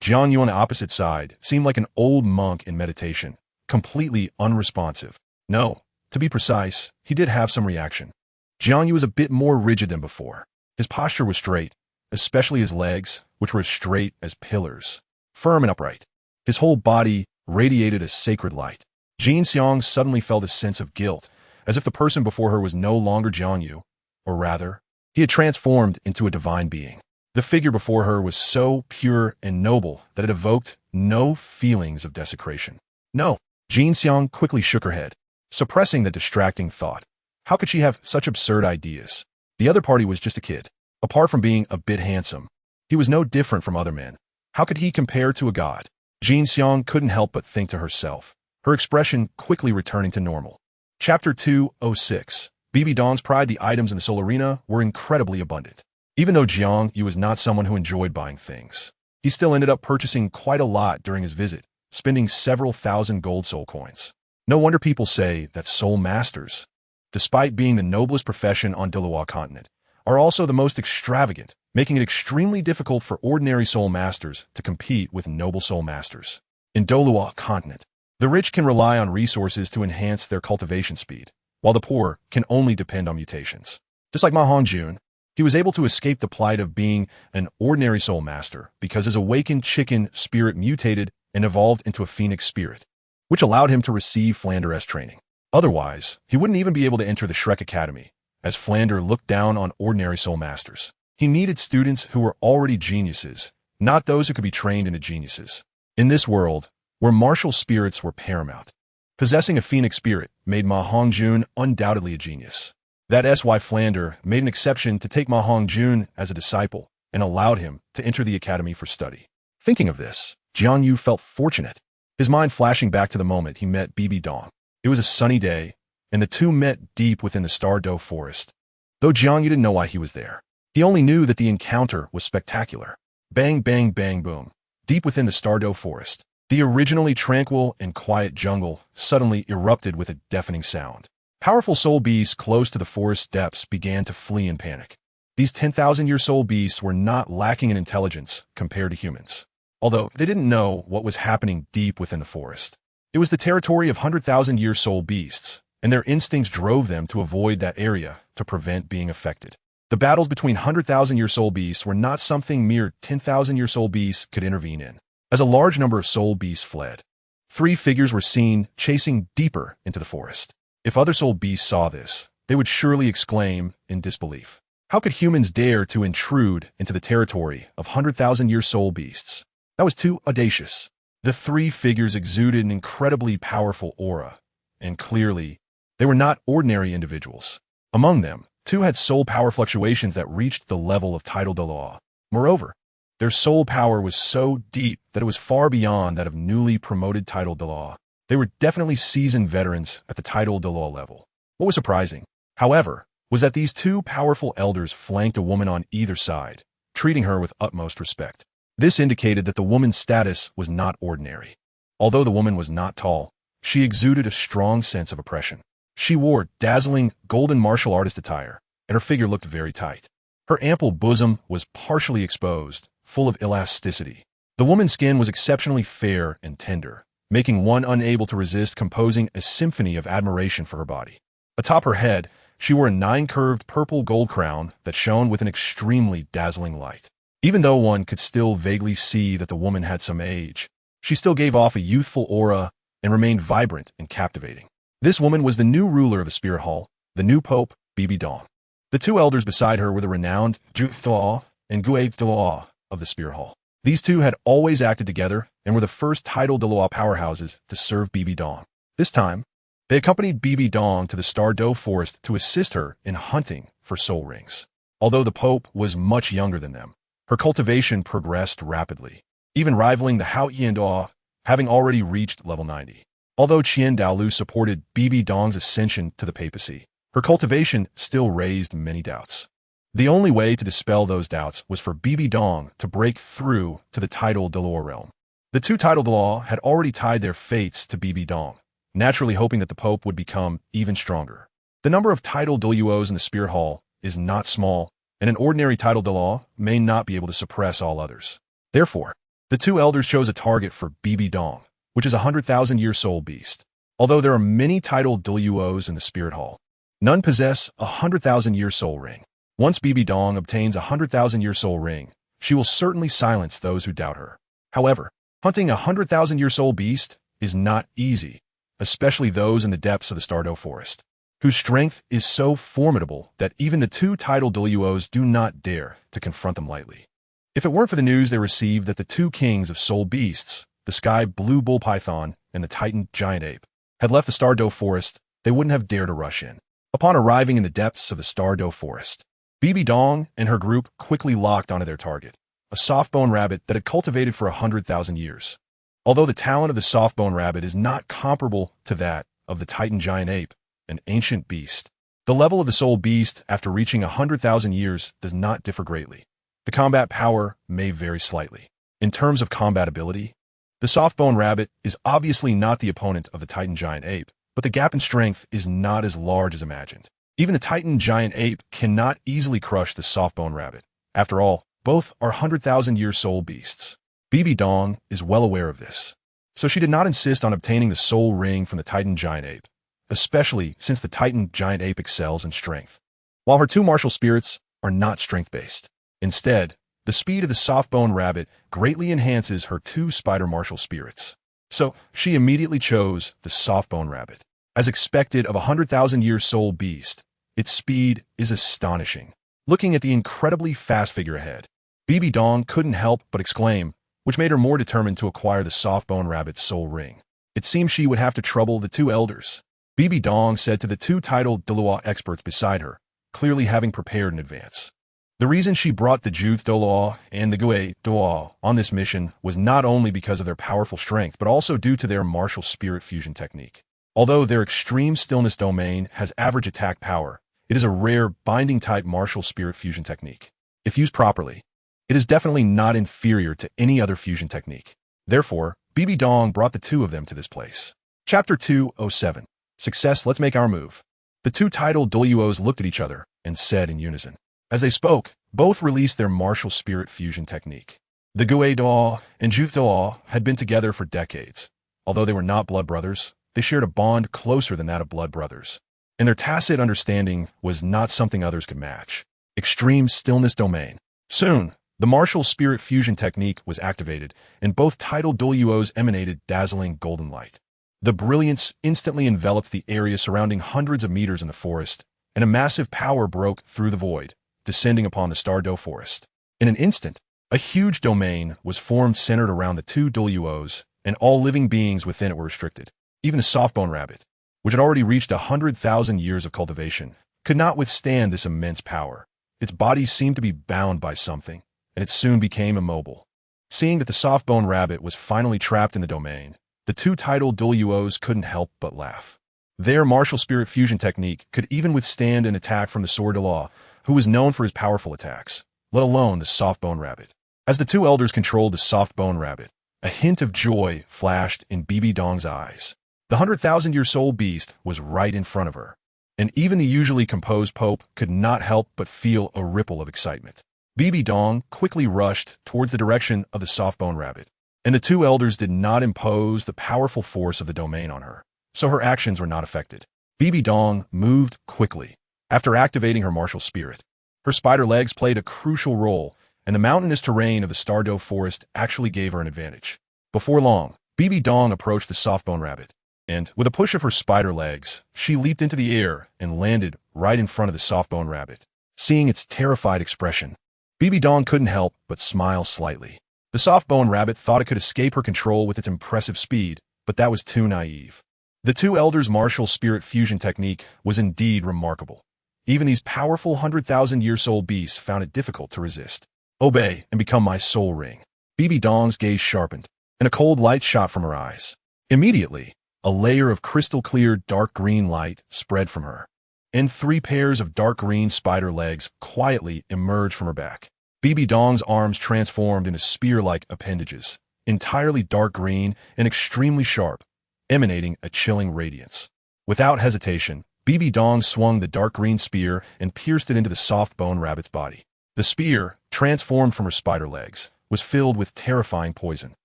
Jiang Yu on the opposite side seemed like an old monk in meditation, completely unresponsive. No, to be precise, he did have some reaction. Jiang Yu was a bit more rigid than before. His posture was straight, especially his legs, which were as straight as pillars, firm and upright. His whole body radiated a sacred light. Jin Xiang suddenly felt a sense of guilt, as if the person before her was no longer Jiang Yu, or rather, he had transformed into a divine being. The figure before her was so pure and noble that it evoked no feelings of desecration. No, Jin Xiang quickly shook her head, suppressing the distracting thought. How could she have such absurd ideas? The other party was just a kid. Apart from being a bit handsome, he was no different from other men. How could he compare to a god? Jin Xiang couldn't help but think to herself, her expression quickly returning to normal. Chapter 206. Bibi Dong's pride. The items in the Soul Arena were incredibly abundant. Even though Jiang Yu was not someone who enjoyed buying things, he still ended up purchasing quite a lot during his visit, spending several thousand gold soul coins. No wonder people say that soul masters, despite being the noblest profession on Douluo Continent, are also the most extravagant, making it extremely difficult for ordinary soul masters to compete with noble soul masters. In Douluo Continent, the rich can rely on resources to enhance their cultivation speed, while the poor can only depend on mutations. Just like Ma Hongjun, He was able to escape the plight of being an ordinary soul master because his awakened chicken spirit mutated and evolved into a phoenix spirit, which allowed him to receive Flander's training. Otherwise, he wouldn't even be able to enter the Shrek Academy, as Flander looked down on ordinary soul masters. He needed students who were already geniuses, not those who could be trained into geniuses. In this world, where martial spirits were paramount, possessing a phoenix spirit made Ma Hongjun undoubtedly a genius. That is why Flander made an exception to take Ma Hongjun as a disciple and allowed him to enter the academy for study. Thinking of this, Jiang Yu felt fortunate, his mind flashing back to the moment he met Bibi Dong. It was a sunny day, and the two met deep within the Douluo forest. Though Jiang Yu didn't know why he was there, he only knew that the encounter was spectacular. Bang, bang, bang, boom. Deep within the Douluo forest, the originally tranquil and quiet jungle suddenly erupted with a deafening sound. Powerful soul beasts close to the forest depths began to flee in panic. These 10,000-year soul beasts were not lacking in intelligence compared to humans, although they didn't know what was happening deep within the forest. It was the territory of 100,000-year soul beasts, and their instincts drove them to avoid that area to prevent being affected. The battles between 100,000-year soul beasts were not something mere 10,000-year soul beasts could intervene in. As a large number of soul beasts fled, 3 figures were seen chasing deeper into the forest. If other soul beasts saw this, they would surely exclaim in disbelief. How could humans dare to intrude into the territory of 100,000-year soul beasts? That was too audacious. The 3 figures exuded an incredibly powerful aura, and clearly, they were not ordinary individuals. Among them, 2 had soul power fluctuations that reached the level of tidal Douluo. Moreover, their soul power was so deep that it was far beyond that of newly promoted tidal Douluo. They were definitely seasoned veterans at the tidal Douluo level. What was surprising, however, was that these 2 powerful elders flanked a woman on either side, treating her with utmost respect. This indicated that the woman's status was not ordinary. Although the woman was not tall, she exuded a strong sense of oppression. She wore dazzling golden martial artist attire, and her figure looked very tight. Her ample bosom was partially exposed, full of elasticity. The woman's skin was exceptionally fair and tender, making one unable to resist composing a symphony of admiration for her body. Atop her head, she wore a 9-curved purple gold crown that shone with an extremely dazzling light. Even though one could still vaguely see that the woman had some age, she still gave off a youthful aura and remained vibrant and captivating. This woman was the new ruler of the Spirit Hall, the new Pope, Bibi Dong. The 2 elders beside her were the renowned Zhu Duo and Gue Duo of the Spirit Hall. These 2 had always acted together and were the first tidal Douluo powerhouses to serve Bibi Dong. This time, they accompanied Bibi Dong to the Douluo forest to assist her in hunting for soul rings. Although the Pope was much younger than them, her cultivation progressed rapidly, even rivaling the Hao Yin Duo, having already reached level 90. Although Qian Dalu supported Bibi Dong's ascension to the papacy, her cultivation still raised many doubts. The only way to dispel those doubts was for Bibi Dong to break through to the tidal Douluo realm. The 2 tidal Douluo had already tied their fates to Bibi Dong, naturally hoping that the Pope would become even stronger. The number of tidal Douluos in the Spirit Hall is not small, and an ordinary tidal Douluo may not be able to suppress all others. Therefore, the 2 elders chose a target for Bibi Dong, which is a 100,000-year soul beast. Although there are many tidal Douluos in the Spirit Hall, none possess a 100,000-year soul ring. Once Bibi Dong obtains a 100,000-year soul ring, she will certainly silence those who doubt her. However, hunting a 100,000-year soul beast is not easy, especially those in the depths of the Douluo forest, whose strength is so formidable that even the 2 tidal Douluos do not dare to confront them lightly. If it weren't for the news they received that the 2 kings of soul beasts, the sky blue bull python and the titan giant ape, had left the Douluo forest, they wouldn't have dared to rush in. Upon arriving in the depths of the Douluo forest, Bibi Dong and her group quickly locked onto their target, a soft-bone rabbit that had cultivated for 100,000 years. Although the talent of the soft-bone rabbit is not comparable to that of the titan giant ape, an ancient beast, the level of the soul beast after reaching 100,000 years does not differ greatly. The combat power may vary slightly. In terms of combat ability, the soft-bone rabbit is obviously not the opponent of the titan giant ape, but the gap in strength is not as large as imagined. Even the titan giant ape cannot easily crush the soft-bone rabbit. After all, both are 100,000-year soul beasts. Bibi Dong is well aware of this, so she did not insist on obtaining the soul ring from the titan giant ape, especially since the titan giant ape excels in strength. While her 2 martial spirits are not strength-based. Instead, the speed of the soft-bone rabbit greatly enhances her two spider martial spirits. So, she immediately chose the soft-bone rabbit. As expected of a 100,000-year soul beast, its speed is astonishing. Looking at the incredibly fast figure ahead, Bibi Dong couldn't help but exclaim, which made her more determined to acquire the soft-bone rabbit's soul ring. It seemed she would have to trouble the two elders. Bibi Dong said to the two titled Douluo experts beside her, clearly having prepared in advance. The reason she brought the Juth Douluo and the Gui Douluo on this mission was not only because of their powerful strength, but also due to their martial spirit fusion technique. Although their extreme stillness domain has average attack power, it is a rare binding-type martial spirit fusion technique. If used properly, it is definitely not inferior to any other fusion technique. Therefore, Bibi Dong brought the two of them to this place. Chapter 207. Success, let's make our move. The two titled Douluos looked at each other and said in unison. As they spoke, both released their martial spirit fusion technique. The Gui Douluo and Juth Douluo had been together for decades. Although they were not blood brothers, they shared a bond closer than that of blood brothers. And their tacit understanding was not something others could match. Extreme stillness domain. Soon, the martial spirit fusion technique was activated, and both titled Douluos emanated dazzling golden light. The brilliance instantly enveloped the area surrounding hundreds of meters in the forest, and a massive power broke through the void, descending upon the Stardow forest. In an instant, a huge domain was formed centered around the two Douluos, and all living beings within it were restricted. Even the softbone rabbit, which had already reached 100,000 years of cultivation, could not withstand this immense power. Its body seemed to be bound by something, and it soon became immobile. Seeing that the softbone rabbit was finally trapped in the domain, the two titled Douluos couldn't help but laugh. Their martial spirit fusion technique could even withstand an attack from the Sword Douluo, who was known for his powerful attacks, let alone the softbone rabbit. As the two elders controlled the softbone rabbit, a hint of joy flashed in Bibi Dong's eyes. The 100,000-year soul beast was right in front of her, and even the usually composed Pope could not help but feel a ripple of excitement. Bibi Dong quickly rushed towards the direction of the softbone rabbit, and the two elders did not impose the powerful force of the domain on her, so her actions were not affected. Bibi Dong moved quickly. After activating her martial spirit, her spider legs played a crucial role, and the mountainous terrain of the Stardow forest actually gave her an advantage. Before long, Bibi Dong approached the softbone rabbit, and, with a push of her spider legs, she leaped into the air and landed right in front of the softbone rabbit. Seeing its terrified expression, Bibi Dong couldn't help but smile slightly. The softbone rabbit thought it could escape her control with its impressive speed, but that was too naive. The two elders' martial spirit fusion technique was indeed remarkable. Even these powerful 100,000-year soul beasts found it difficult to resist. Obey and become my soul ring. Bibi Dong's gaze sharpened, and a cold light shot from her eyes. Immediately, a layer of crystal-clear dark green light spread from her, and 3 pairs of dark green spider legs quietly emerged from her back. Bibi Dong's arms transformed into spear-like appendages, entirely dark green and extremely sharp, emanating a chilling radiance. Without hesitation, Bibi Dong swung the dark green spear and pierced it into the soft bone rabbit's body. The spear, transformed from her spider legs, was filled with terrifying poison,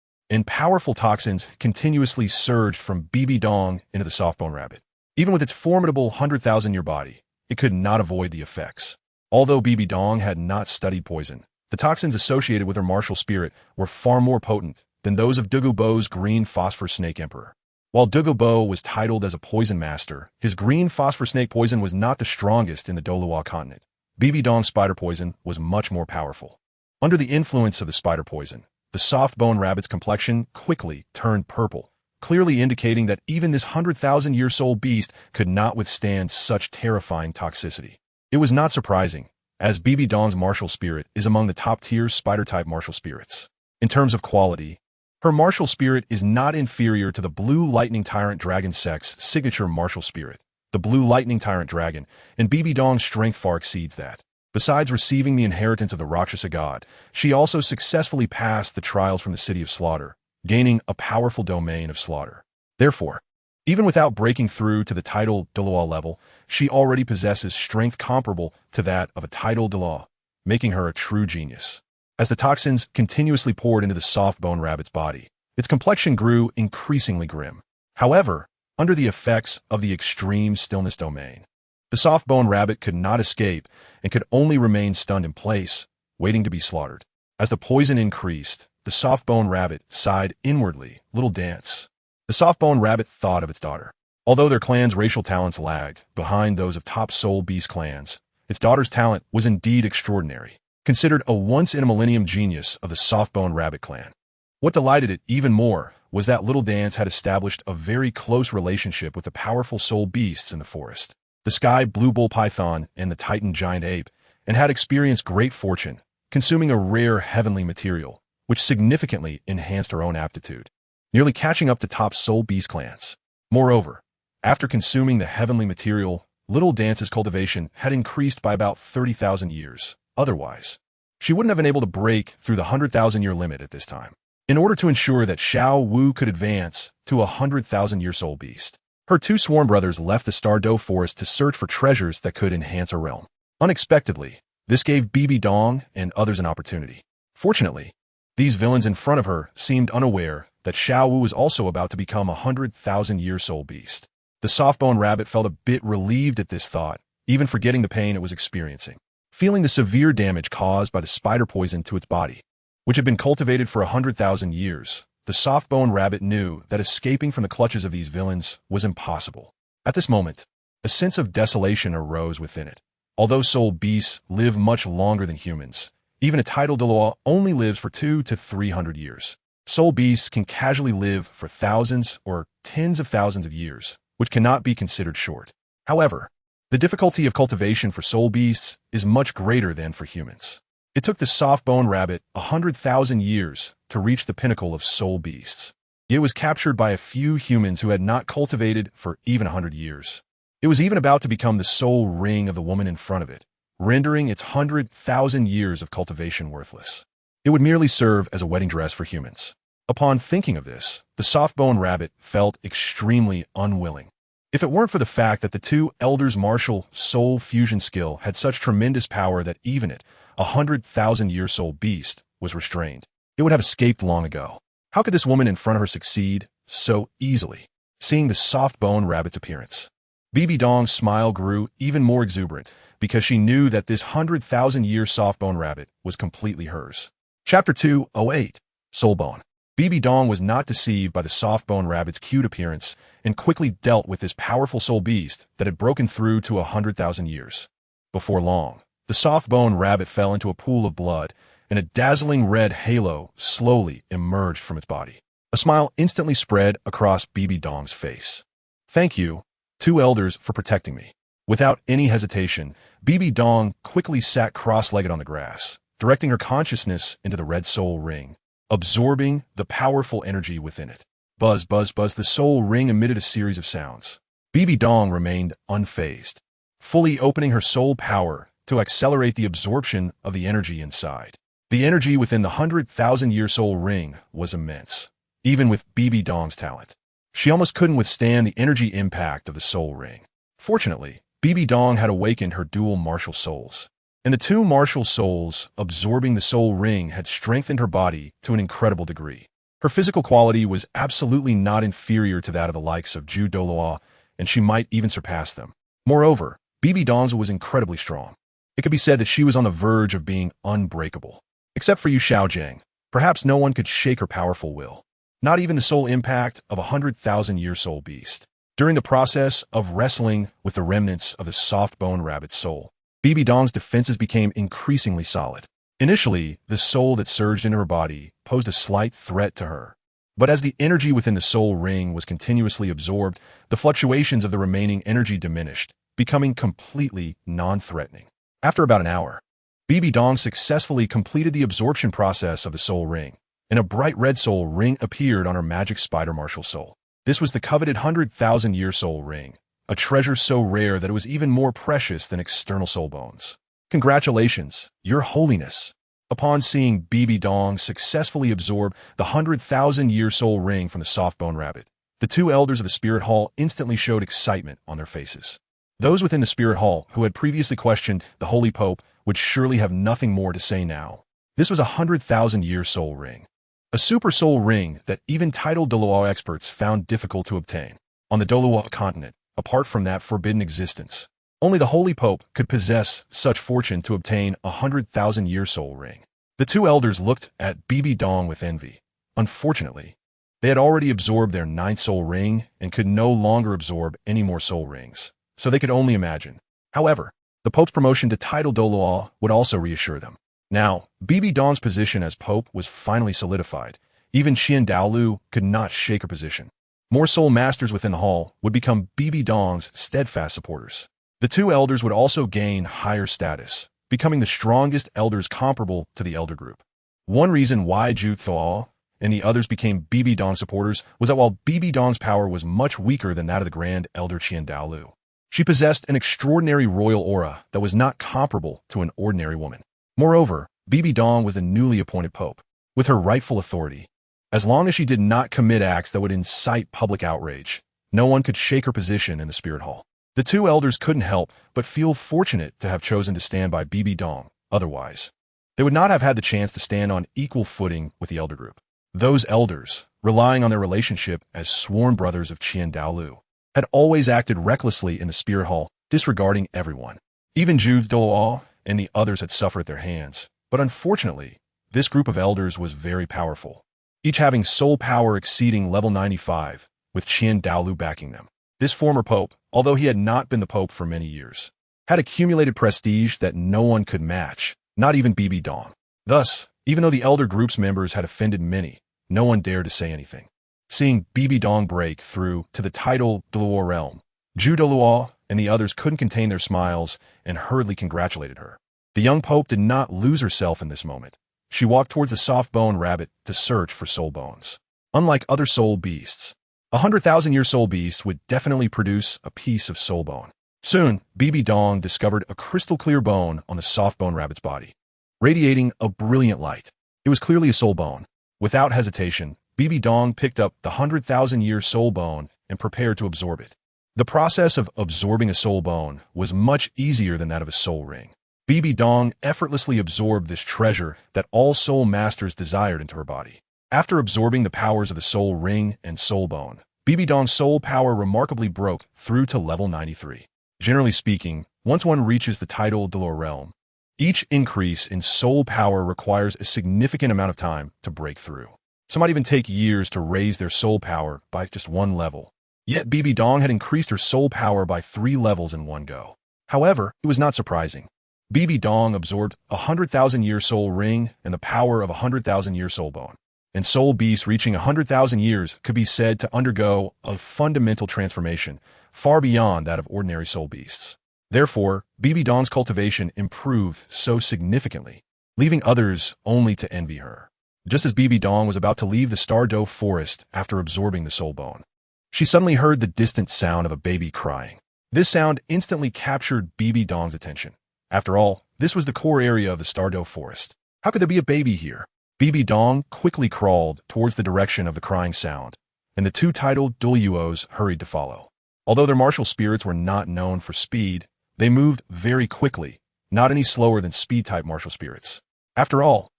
and powerful toxins continuously surged from Bibi Dong into the softbone rabbit. Even with its formidable 100,000-year body, it could not avoid the effects. Although Bibi Dong had not studied poison, the toxins associated with her martial spirit were far more potent than those of Douluo's green phosphor snake emperor. While Douluo was titled as a poison master, his green phosphor snake poison was not the strongest in the Douluo Continent. Bibi Dong's spider poison was much more powerful. Under the influence of the spider poison, the soft bone rabbit's complexion quickly turned purple, clearly indicating that even this 100,000-year soul beast could not withstand such terrifying toxicity. It was not surprising, as Bibi Dong's martial spirit is among the top-tier spider-type martial spirits. In terms of quality, her martial spirit is not inferior to the Blue Lightning Tyrant Dragon Sect's signature martial spirit, the Blue Lightning Tyrant Dragon, and Bibi Dong's strength far exceeds that. Besides receiving the inheritance of the Rakshasa god, she also successfully passed the trials from the City of Slaughter, gaining a powerful domain of slaughter. Therefore, even without breaking through to the title Douluo level, she already possesses strength comparable to that of a title Douluo, making her a true genius. As the toxins continuously poured into the soft bone rabbit's body, its complexion grew increasingly grim. However, under the effects of the extreme stillness domain, The soft-boned rabbit could not escape and could only remain stunned in place, waiting to be slaughtered. As the poison increased, the soft-boned rabbit sighed inwardly, little dance. The soft-boned rabbit thought of its daughter. Although their clan's racial talents lagged behind those of top soul beast clans, its daughter's talent was indeed extraordinary, considered a once-in-a-millennium genius of the soft-boned rabbit clan. What delighted it even more was that little dance had established a very close relationship with the powerful soul beasts in the forest, the sky blue bull python and the titan giant ape, and had experienced great fortune, consuming a rare heavenly material, which significantly enhanced her own aptitude, nearly catching up to top soul beast clans. Moreover, after consuming the heavenly material, Little Dance's cultivation had increased by about 30,000 years. Otherwise, she wouldn't have been able to break through the 100,000-year limit at this time. In order to ensure that Xiao Wu could advance to a 100,000-year soul beast, her two sworn brothers left the Stardow Forest to search for treasures that could enhance her realm. Unexpectedly, this gave Bibi Dong and others an opportunity. Fortunately, these villains in front of her seemed unaware that Xiao Wu was also about to become a 100,000-year soul beast. The soft-boned rabbit felt a bit relieved at this thought, even forgetting the pain it was experiencing. Feeling the severe damage caused by the spider poison to its body, which had been cultivated for 100,000 years, the soft-boned rabbit knew that escaping from the clutches of these villains was impossible. At this moment, a sense of desolation arose within it. Although soul beasts live much longer than humans, even a titled Douluo only lives for 200 to 300 years. Soul beasts can casually live for thousands or tens of thousands of years, which cannot be considered short. However, the difficulty of cultivation for soul beasts is much greater than for humans. It took the soft-boned rabbit 100,000 years to reach the pinnacle of soul beasts. It was captured by a few humans who had not cultivated for even 100 years. It was even about to become the soul ring of the woman in front of it, rendering its 100,000 years of cultivation worthless. It would merely serve as a wedding dress for humans. Upon thinking of this, the soft-boned rabbit felt extremely unwilling. If it weren't for the fact that the two elders' martial soul fusion skill had such tremendous power that even it, a 100,000-year soul beast, was restrained, it would have escaped long ago. How could this woman in front of her succeed so easily? Seeing the soft-boned rabbit's appearance, Bibi Dong's smile grew even more exuberant because she knew that this 100,000-year soft-boned rabbit was completely hers. Chapter 208, Soulbone. Bibi Dong was not deceived by the soft-boned rabbit's cute appearance and quickly dealt with this powerful soul beast that had broken through to 100,000 years. Before long, the soft-boned rabbit fell into a pool of blood, and a dazzling red halo slowly emerged from its body. A smile instantly spread across Bibi Dong's face. "Thank you, two elders, for protecting me." Without any hesitation, Bibi Dong quickly sat cross-legged on the grass, directing her consciousness into the red soul ring, absorbing the powerful energy within it. Buzz, buzz, buzz, the soul ring emitted a series of sounds. Bibi Dong remained unfazed, fully opening her soul power to accelerate the absorption of the energy inside. The energy within the 100,000-year soul ring was immense, even with Bibi Dong's talent. She almost couldn't withstand the energy impact of the soul ring. Fortunately, Bibi Dong had awakened her dual martial souls, and the two martial souls absorbing the soul ring had strengthened her body to an incredible degree. Her physical quality was absolutely not inferior to that of the likes of Zhu Douluo, and she might even surpass them. Moreover, Bibi Dong's was incredibly strong. It could be said that she was on the verge of being unbreakable. Except for Yu Xiaojing, perhaps no one could shake her powerful will. Not even the soul impact of a 100,000-year soul beast. During the process of wrestling with the remnants of the soft-boned rabbit's soul, Bibi Dong's defenses became increasingly solid. Initially, the soul that surged into her body posed a slight threat to her. But as the energy within the soul ring was continuously absorbed, the fluctuations of the remaining energy diminished, becoming completely non-threatening. After about an hour, Bibi Dong successfully completed the absorption process of the soul ring, and a bright red soul ring appeared on her magic spider martial soul. This was the coveted 100,000-year soul ring, a treasure so rare that it was even more precious than external soul bones. "Congratulations, Your Holiness." Upon seeing Bibi Dong successfully absorb the 100,000-year soul ring from the soft-boned rabbit, the two elders of the Spirit Hall instantly showed excitement on their faces. Those within the Spirit Hall who had previously questioned the Holy Pope would surely have nothing more to say now. This was a 100,000-year soul ring, a super soul ring that even titled Douluo experts found difficult to obtain. On the Douluo Continent, apart from that forbidden existence, Only the Holy Pope could possess such fortune to obtain a 100,000-year soul ring. The two elders looked at Bibi Dong with envy. Unfortunately, they had already absorbed their 9th soul ring and could no longer absorb any more soul rings, so they could only imagine. However, the Pope's promotion to title Douluo would also reassure them. Now, Bibi Dong's position as Pope was finally solidified. Even Dalu could not shake her position. More soul masters within the hall would become Bibi Dong's steadfast supporters. The two elders would also gain higher status, becoming the strongest elders comparable to the elder group. One reason why Jiang and the others became Bibi Dong supporters was that while Bibi Dong's power was much weaker than that of the Grand Elder Dalu, she possessed an extraordinary royal aura that was not comparable to an ordinary woman. Moreover, Bibi Dong was the newly appointed pope, with her rightful authority. As long as she did not commit acts that would incite public outrage, no one could shake her position in the spirit hall. The two elders couldn't help but feel fortunate to have chosen to stand by Bibi Dong. Otherwise, they would not have had the chance to stand on equal footing with the elder group. Those elders, relying on their relationship as sworn brothers of Dalu, had always acted recklessly in the spirit hall, disregarding everyone. Even Douluo and the others had suffered at their hands, but unfortunately, this group of elders was very powerful, each having soul power exceeding level 95, with Dalu backing them. This former pope, although he had not been the pope for many years, had accumulated prestige that no one could match, not even Bibi Dong. Thus, even though the elder group's members had offended many, no one dared to say anything. Seeing Bibi Dong break through to the title Douluo realm, Douluo and the others couldn't contain their smiles and hurriedly congratulated her. The young pope did not lose herself in this moment. She walked towards the soft-boned rabbit to search for soul bones. Unlike other soul beasts, a 100,000-year soul beast would definitely produce a piece of soul bone. Soon, Bibi Dong discovered a crystal-clear bone on the soft-boned rabbit's body, radiating a brilliant light. It was clearly a soul bone. Without hesitation, Bibi Dong picked up the 100,000-year soul bone and prepared to absorb it. The process of absorbing a soul bone was much easier than that of a soul ring. Bibi Dong effortlessly absorbed this treasure that all soul masters desired into her body. After absorbing the powers of the soul ring and soul bone, Bibi Dong's soul power remarkably broke through to level 93. Generally speaking, once one reaches the title Douluo realm, each increase in soul power requires a significant amount of time to break through. Some might even take years to raise their soul power by just one level. Yet Bibi Dong had increased her soul power by 3 levels in one go. However, it was not surprising. Bibi Dong absorbed a 100,000-year soul ring and the power of a 100,000-year soul bone. And soul beasts reaching 100,000 years could be said to undergo a fundamental transformation far beyond that of ordinary soul beasts. Therefore, Bibi Dong's cultivation improved so significantly, leaving others only to envy her. Just as Bibi Dong was about to leave the Stardow forest after absorbing the soul bone, she suddenly heard the distant sound of a baby crying. This sound instantly captured Bibi Dong's attention. After all, this was the core area of the Stardow forest. How could there be a baby here? Bibi Dong quickly crawled towards the direction of the crying sound, and the two titled Douluos hurried to follow. Although their martial spirits were not known for speed, they moved very quickly, not any slower than speed-type martial spirits. After all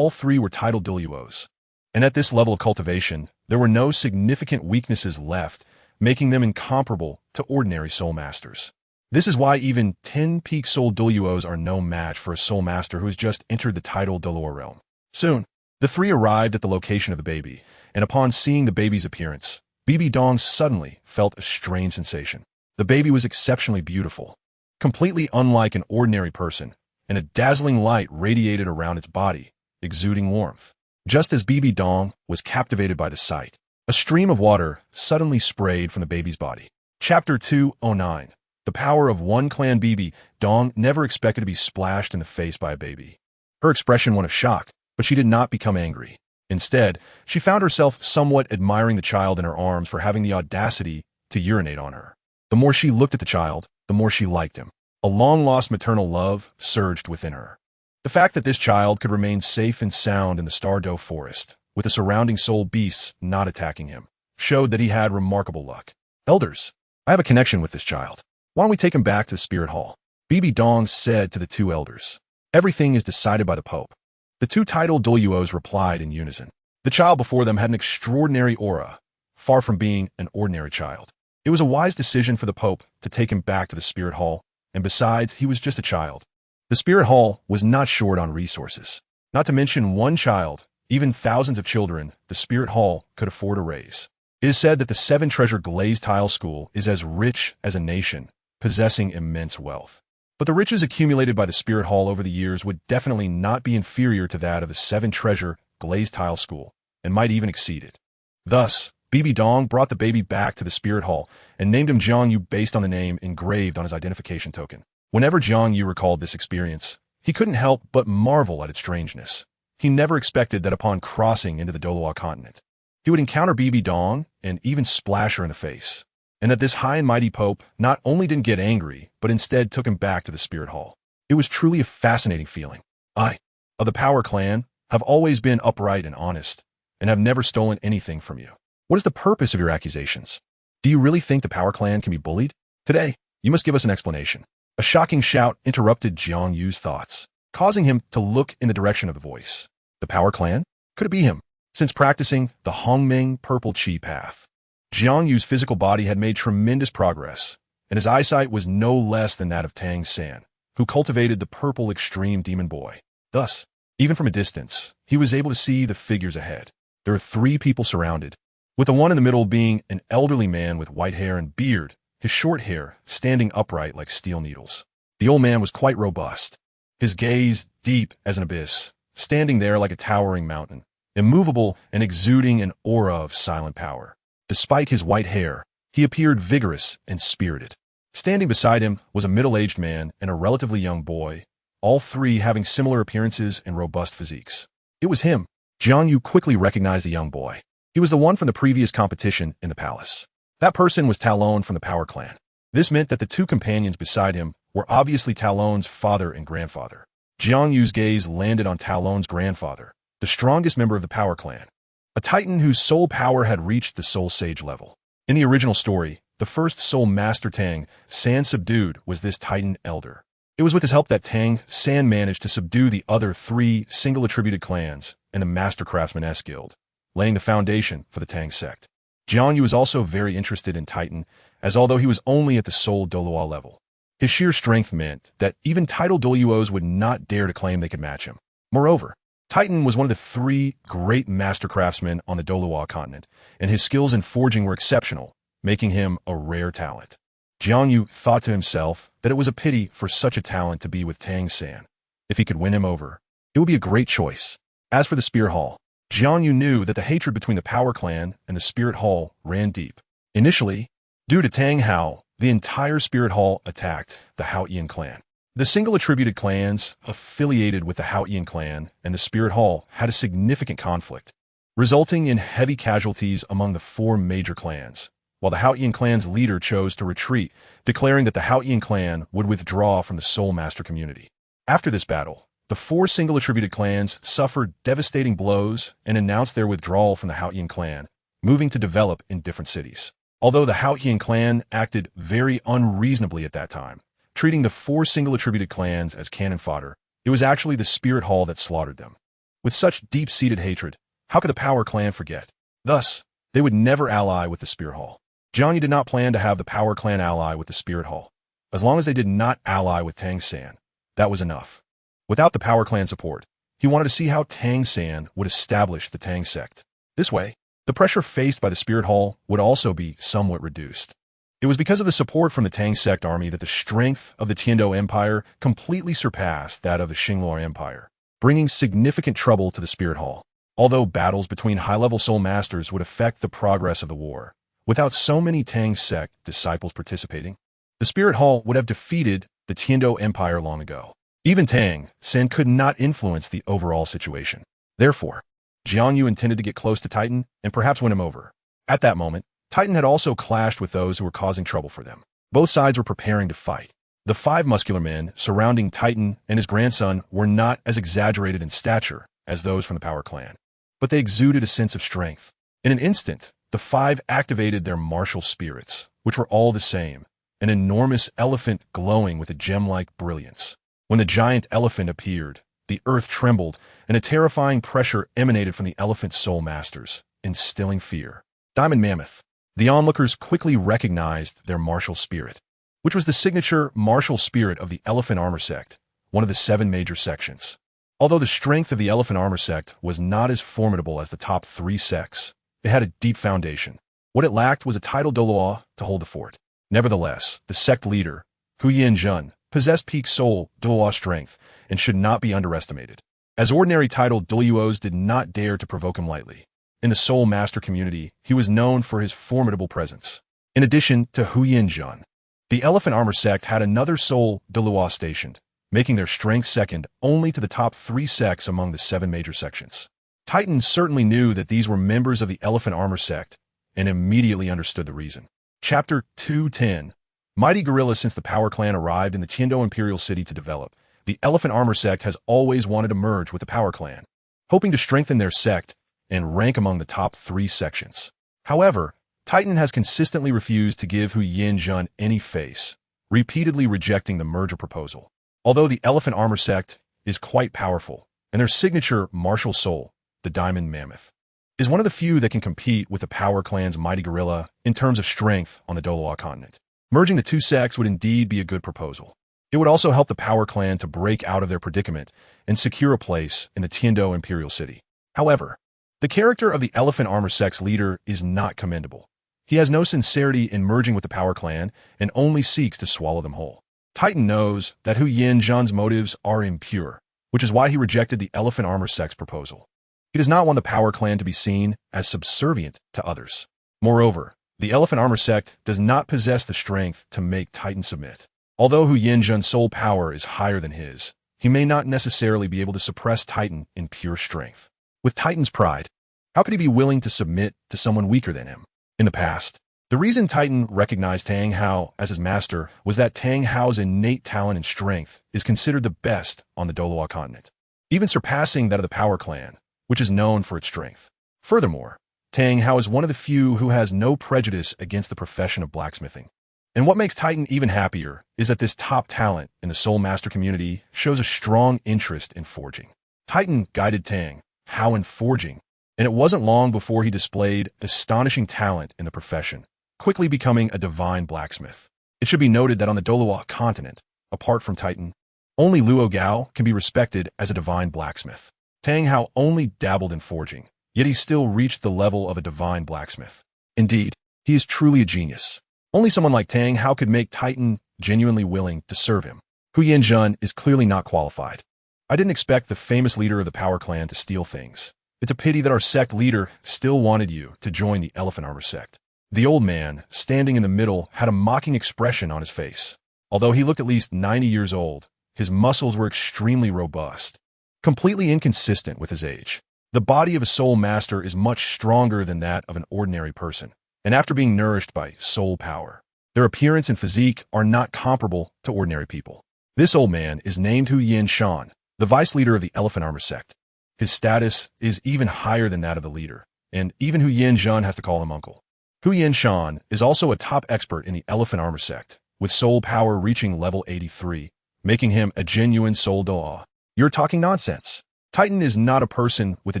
3 were titled Douluos, and at this level of cultivation, there were no significant weaknesses left, making them incomparable to ordinary soul masters. This is why even 10 peak soul Douluos are no match for a soul master who has just entered the title Douluo realm. Soon, the 3 arrived at the location of the baby, and upon seeing the baby's appearance, Bibi Dong suddenly felt a strange sensation. The baby was exceptionally beautiful, completely unlike an ordinary person, and a dazzling light radiated around its body, exuding warmth. Just as Bibi Dong was captivated by the sight, a stream of water suddenly sprayed from the baby's body. Chapter 209. The power of one clan. Bibi Dong never expected to be splashed in the face by a baby. Her expression one of shock, but she did not become angry. Instead, she found herself somewhat admiring the child in her arms for having the audacity to urinate on her. The more she looked at the child, the more she liked him. A long-lost maternal love surged within her. The fact that this child could remain safe and sound in the Stardow forest, with the surrounding soul beasts not attacking him, showed that he had remarkable luck. Elders, I have a connection with this child. Why don't we take him back to the spirit hall? Bibi Dong said to the 2 elders. Everything is decided by the Pope. The 2 titled Douluos replied in unison. The child before them had an extraordinary aura, far from being an ordinary child. It was a wise decision for the Pope to take him back to the spirit hall, and besides, he was just a child. The Spirit Hall was not short on resources. Not to mention one child, even thousands of children, the Spirit Hall could afford to raise. It is said that the 7-treasure Glazed Tile School is as rich as a nation, possessing immense wealth. But the riches accumulated by the Spirit Hall over the years would definitely not be inferior to that of the 7-treasure Glazed Tile School, and might even exceed it. Thus, Bibi Dong brought the baby back to the Spirit Hall and named him Jiang Yu based on the name engraved on his identification token. Whenever Jiang Yu recalled this experience, he couldn't help but marvel at its strangeness. He never expected that upon crossing into the Douluo Continent, he would encounter Bibi Dong and even splash her in the face, and that this high and mighty Pope not only didn't get angry, but instead took him back to the Spirit Hall. It was truly a fascinating feeling. I, of the Power Clan, have always been upright and honest, and have never stolen anything from you. What is the purpose of your accusations? Do you really think the Power Clan can be bullied? Today, you must give us an explanation. A shocking shout interrupted Jiang Yu's thoughts, causing him to look in the direction of the voice. The Power Clan? Could it be him? Since practicing the Hongming Purple Chi path, Jiang Yu's physical body had made tremendous progress, and his eyesight was no less than that of Tang San, who cultivated the purple extreme demon boy. Thus, even from a distance, he was able to see the figures ahead. There are 3 people surrounded, with the one in the middle being an elderly man with white hair and beard, his short hair standing upright like steel needles. The old man was quite robust, his gaze deep as an abyss, standing there like a towering mountain, immovable and exuding an aura of silent power. Despite his white hair, he appeared vigorous and spirited. Standing beside him was a middle-aged man and a relatively young boy, all 3 having similar appearances and robust physiques. It was him. Jiang Yu quickly recognized the young boy. He was the one from the previous competition in the palace. That person was Talon from the Power Clan. This meant that the 2 companions beside him were obviously Talon's father and grandfather. Jiang Yu's gaze landed on Talon's grandfather, the strongest member of the Power Clan, a titan whose soul power had reached the Soul Sage level. In the original story, the first Soul Master Tang San subdued was this titan elder. It was with his help that Tang San managed to subdue the other 3 single-attributed clans and the Master Craftsman S Guild, laying the foundation for the Tang sect. Jiang Yu was also very interested in Titan, as although he was only at the Soul Douluo level, his sheer strength meant that even titled Douluos would not dare to claim they could match him. Moreover, Titan was one of the 3 great master craftsmen on the Douluo Continent, and his skills in forging were exceptional, making him a rare talent. Jiang Yu thought to himself that it was a pity for such a talent to be with Tang San. If he could win him over, it would be a great choice. As for the Spirit Hall, Jiang Yu knew that the hatred between the Power Clan and the Spirit Hall ran deep. Initially, due to Tang Hao, the entire Spirit Hall attacked the Haotian clan. The single-attributed clans affiliated with the Haotian clan and the Spirit Hall had a significant conflict, resulting in heavy casualties among the 4 major clans, while the Haotian clan's leader chose to retreat, declaring that the Haotian clan would withdraw from the Soul Master community. After this battle, the 4 single-attributed clans suffered devastating blows and announced their withdrawal from the Haotian clan, moving to develop in different cities. Although the Haotian clan acted very unreasonably at that time, treating the 4 single-attributed clans as cannon fodder, it was actually the Spirit Hall that slaughtered them. With such deep-seated hatred, how could the Power Clan forget? Thus, they would never ally with the Spirit Hall. Jiang Yu did not plan to have the Power Clan ally with the Spirit Hall. As long as they did not ally with Tang San, that was enough. Without the Power Clan support, he wanted to see how Tang San would establish the Tang sect. This way, the pressure faced by the Spirit Hall would also be somewhat reduced. It was because of the support from the Tang sect army that the strength of the Tiando Empire completely surpassed that of the Xinglor Empire, bringing significant trouble to the Spirit Hall. Although battles between high-level soul masters would affect the progress of the war, without so many Tang sect disciples participating, the Spirit Hall would have defeated the Tiando Empire long ago. Even Tang San could not influence the overall situation. Therefore, Jiang Yu intended to get close to Titan and perhaps win him over. At that moment, Titan had also clashed with those who were causing trouble for them. Both sides were preparing to fight. The 5 muscular men surrounding Titan and his grandson were not as exaggerated in stature as those from the Power Clan, but they exuded a sense of strength. In an instant, the 5 activated their martial spirits, which were all the same, an enormous elephant glowing with a gem-like brilliance. When the giant elephant appeared, the earth trembled, and a terrifying pressure emanated from the elephant's soul masters, instilling fear. Diamond Mammoth. The onlookers quickly recognized their martial spirit. which was the signature martial spirit of the Elephant Armor Sect, one of the 7 major sections. Although the strength of the Elephant Armor Sect was not as formidable as the top 3 sects, it had a deep foundation. What it lacked was a title Douluo to hold the fort. Nevertheless, the sect leader, Jun, possessed peak soul Douluo strength and should not be underestimated. As ordinary titled Douluos did not dare to provoke him lightly. In the Soul Master community, he was known for his formidable presence. In addition to Jun, the Elephant Armor Sect had another Soul Douluo stationed, making their strength second only to the top 3 sects among the 7 major sections. Titan certainly knew that these were members of the Elephant Armor Sect and immediately understood the reason. Chapter 210. Mighty guerrilla. Since the Power Clan arrived in the Tiando Imperial City to develop, the Elephant Armor Sect has always wanted to merge with the Power Clan, hoping to strengthen their sect and rank among the top 3 sections. However, Titan has consistently refused to give Jun any face, repeatedly rejecting the merger proposal. Although the Elephant Armor Sect is quite powerful, and their signature martial soul, the Diamond Mammoth, is one of the few that can compete with the Power Clan's Mighty Gorilla in terms of strength on the Douluo Continent. Merging the 2 sects would indeed be a good proposal. It would also help the Power Clan to break out of their predicament and secure a place in the Tiando Imperial City. However, the character of the Elephant Armor Sect's leader is not commendable. He has no sincerity in merging with the Power Clan and only seeks to swallow them whole. Titan knows that Jun's motives are impure, which is why he rejected the Elephant Armor Sect's proposal. He does not want the Power Clan to be seen as subservient to others. Moreover, the Elephant Armor Sect does not possess the strength to make Titan submit. Although Jun's soul power is higher than his, he may not necessarily be able to suppress Titan in pure strength. With Titan's pride, how could he be willing to submit to someone weaker than him? In the past, the reason Titan recognized Tang Hao as his master was that Tang Hao's innate talent and strength is considered the best on the Douluo Continent, even surpassing that of the Power Clan, which is known for its strength. Furthermore, Tang Hao is one of the few who has no prejudice against the profession of blacksmithing. And what makes Titan even happier is that this top talent in the Soul Master community shows a strong interest in forging. Titan guided Tang Hao in forging, and it wasn't long before he displayed astonishing talent in the profession, quickly becoming a divine blacksmith. It should be noted that on the Douluo Continent, apart from Titan, only Luo Gao can be respected as a divine blacksmith. Tang Hao only dabbled in forging, yet he still reached the level of a divine blacksmith. Indeed, he is truly a genius. Only someone like Tang Hao could make Titan genuinely willing to serve him. Jun is clearly not qualified. I didn't expect the famous leader of the Power Clan to steal things. It's a pity that our sect leader still wanted you to join the Elephant Armor Sect. The old man, standing in the middle, had a mocking expression on his face. Although he looked at least 90 years old, his muscles were extremely robust, completely inconsistent with his age. The body of a soul master is much stronger than that of an ordinary person, and after being nourished by soul power, their appearance and physique are not comparable to ordinary people. This old man is named Shan, the vice leader of the Elephant Armor Sect. His status is even higher than that of the leader, and even Jun has to call him uncle. Shan is also a top expert in the Elephant Armor Sect, with soul power reaching level 83, making him a genuine soul Doa. You're talking nonsense. Titan is not a person with a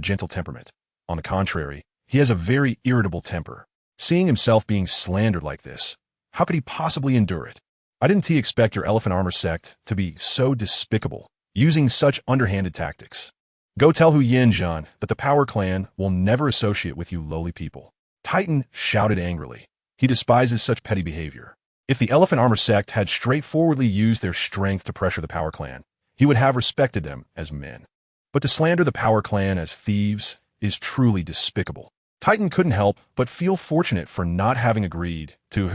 gentle temperament. On the contrary, he has a very irritable temper. Seeing himself being slandered like this, how could he possibly endure it? I didn't expect your Elephant Armor Sect to be so despicable, using such underhanded tactics. Go tell Jun that the Power Clan will never associate with you lowly people. Titan shouted angrily. He despises such petty behavior. If the Elephant Armor Sect had straightforwardly used their strength to pressure the Power Clan, he would have respected them as men. But to slander the Power Clan as thieves is truly despicable. Titan couldn't help but feel fortunate for not having agreed to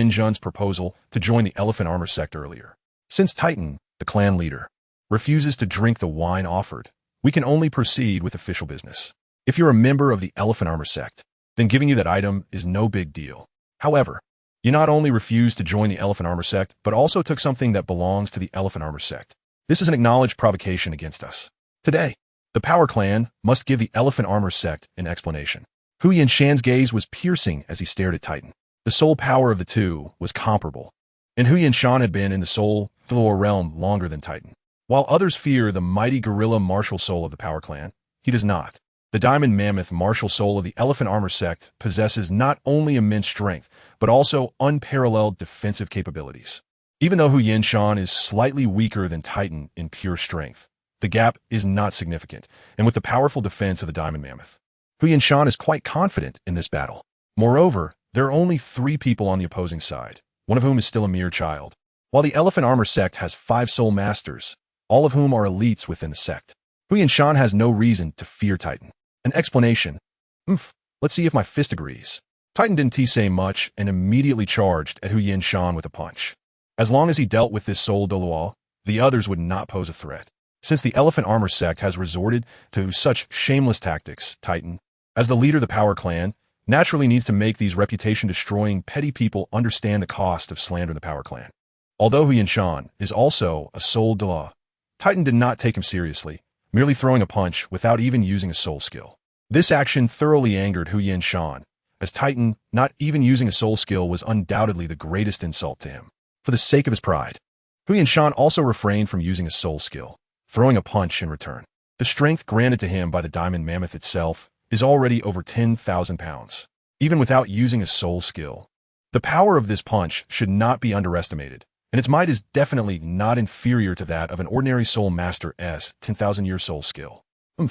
Jun's proposal to join the Elephant Armor Sect earlier. Since Titan, the clan leader, refuses to drink the wine offered, we can only proceed with official business. If you're a member of the Elephant Armor Sect, then giving you that item is no big deal. However, you not only refused to join the Elephant Armor Sect, but also took something that belongs to the Elephant Armor Sect. This is an acknowledged provocation against us. Today, the Power Clan must give the Elephant Armor Sect an explanation. Shan's gaze was piercing as he stared at Titan. The soul power of the two was comparable, and Shan had been in the soul realm longer than Titan. While others fear the mighty gorilla martial soul of the Power Clan, he does not. The Diamond Mammoth martial soul of the Elephant Armor Sect possesses not only immense strength, but also unparalleled defensive capabilities. Even though Hu Yinshan is slightly weaker than Titan in pure strength, the gap is not significant, and with the powerful defense of the Diamond Mammoth, Hu Yinshan is quite confident in this battle. Moreover, there are only 3 people on the opposing side, one of whom is still a mere child, while the Elephant Armor sect has 5 soul masters, all of whom are elites within the sect. Hu Yinshan has no reason to fear Titan. An explanation. Let's see if my fist agrees. Titan didn't say much and immediately charged at Hu Yinshan with a punch. As long as he dealt with this soul Douluo, the others would not pose a threat. Since the Elephant Armor sect has resorted to such shameless tactics, Titan, as the leader of the Power Clan, naturally needs to make these reputation-destroying petty people understand the cost of slandering the Power Clan. Although Hu Yinshan is also a soul Douluo, Titan did not take him seriously, merely throwing a punch without even using a soul skill. This action thoroughly angered Hu Yinshan, as Titan not even using a soul skill was undoubtedly the greatest insult to him. For the sake of his pride, Hu Yinshan also refrained from using a soul skill, throwing a punch in return. The strength granted to him by the Diamond Mammoth itself is already over 10,000 pounds, even without using a soul skill. The power of this punch should not be underestimated, and its might is definitely not inferior to that of an ordinary soul master's 10,000-year soul skill. Hu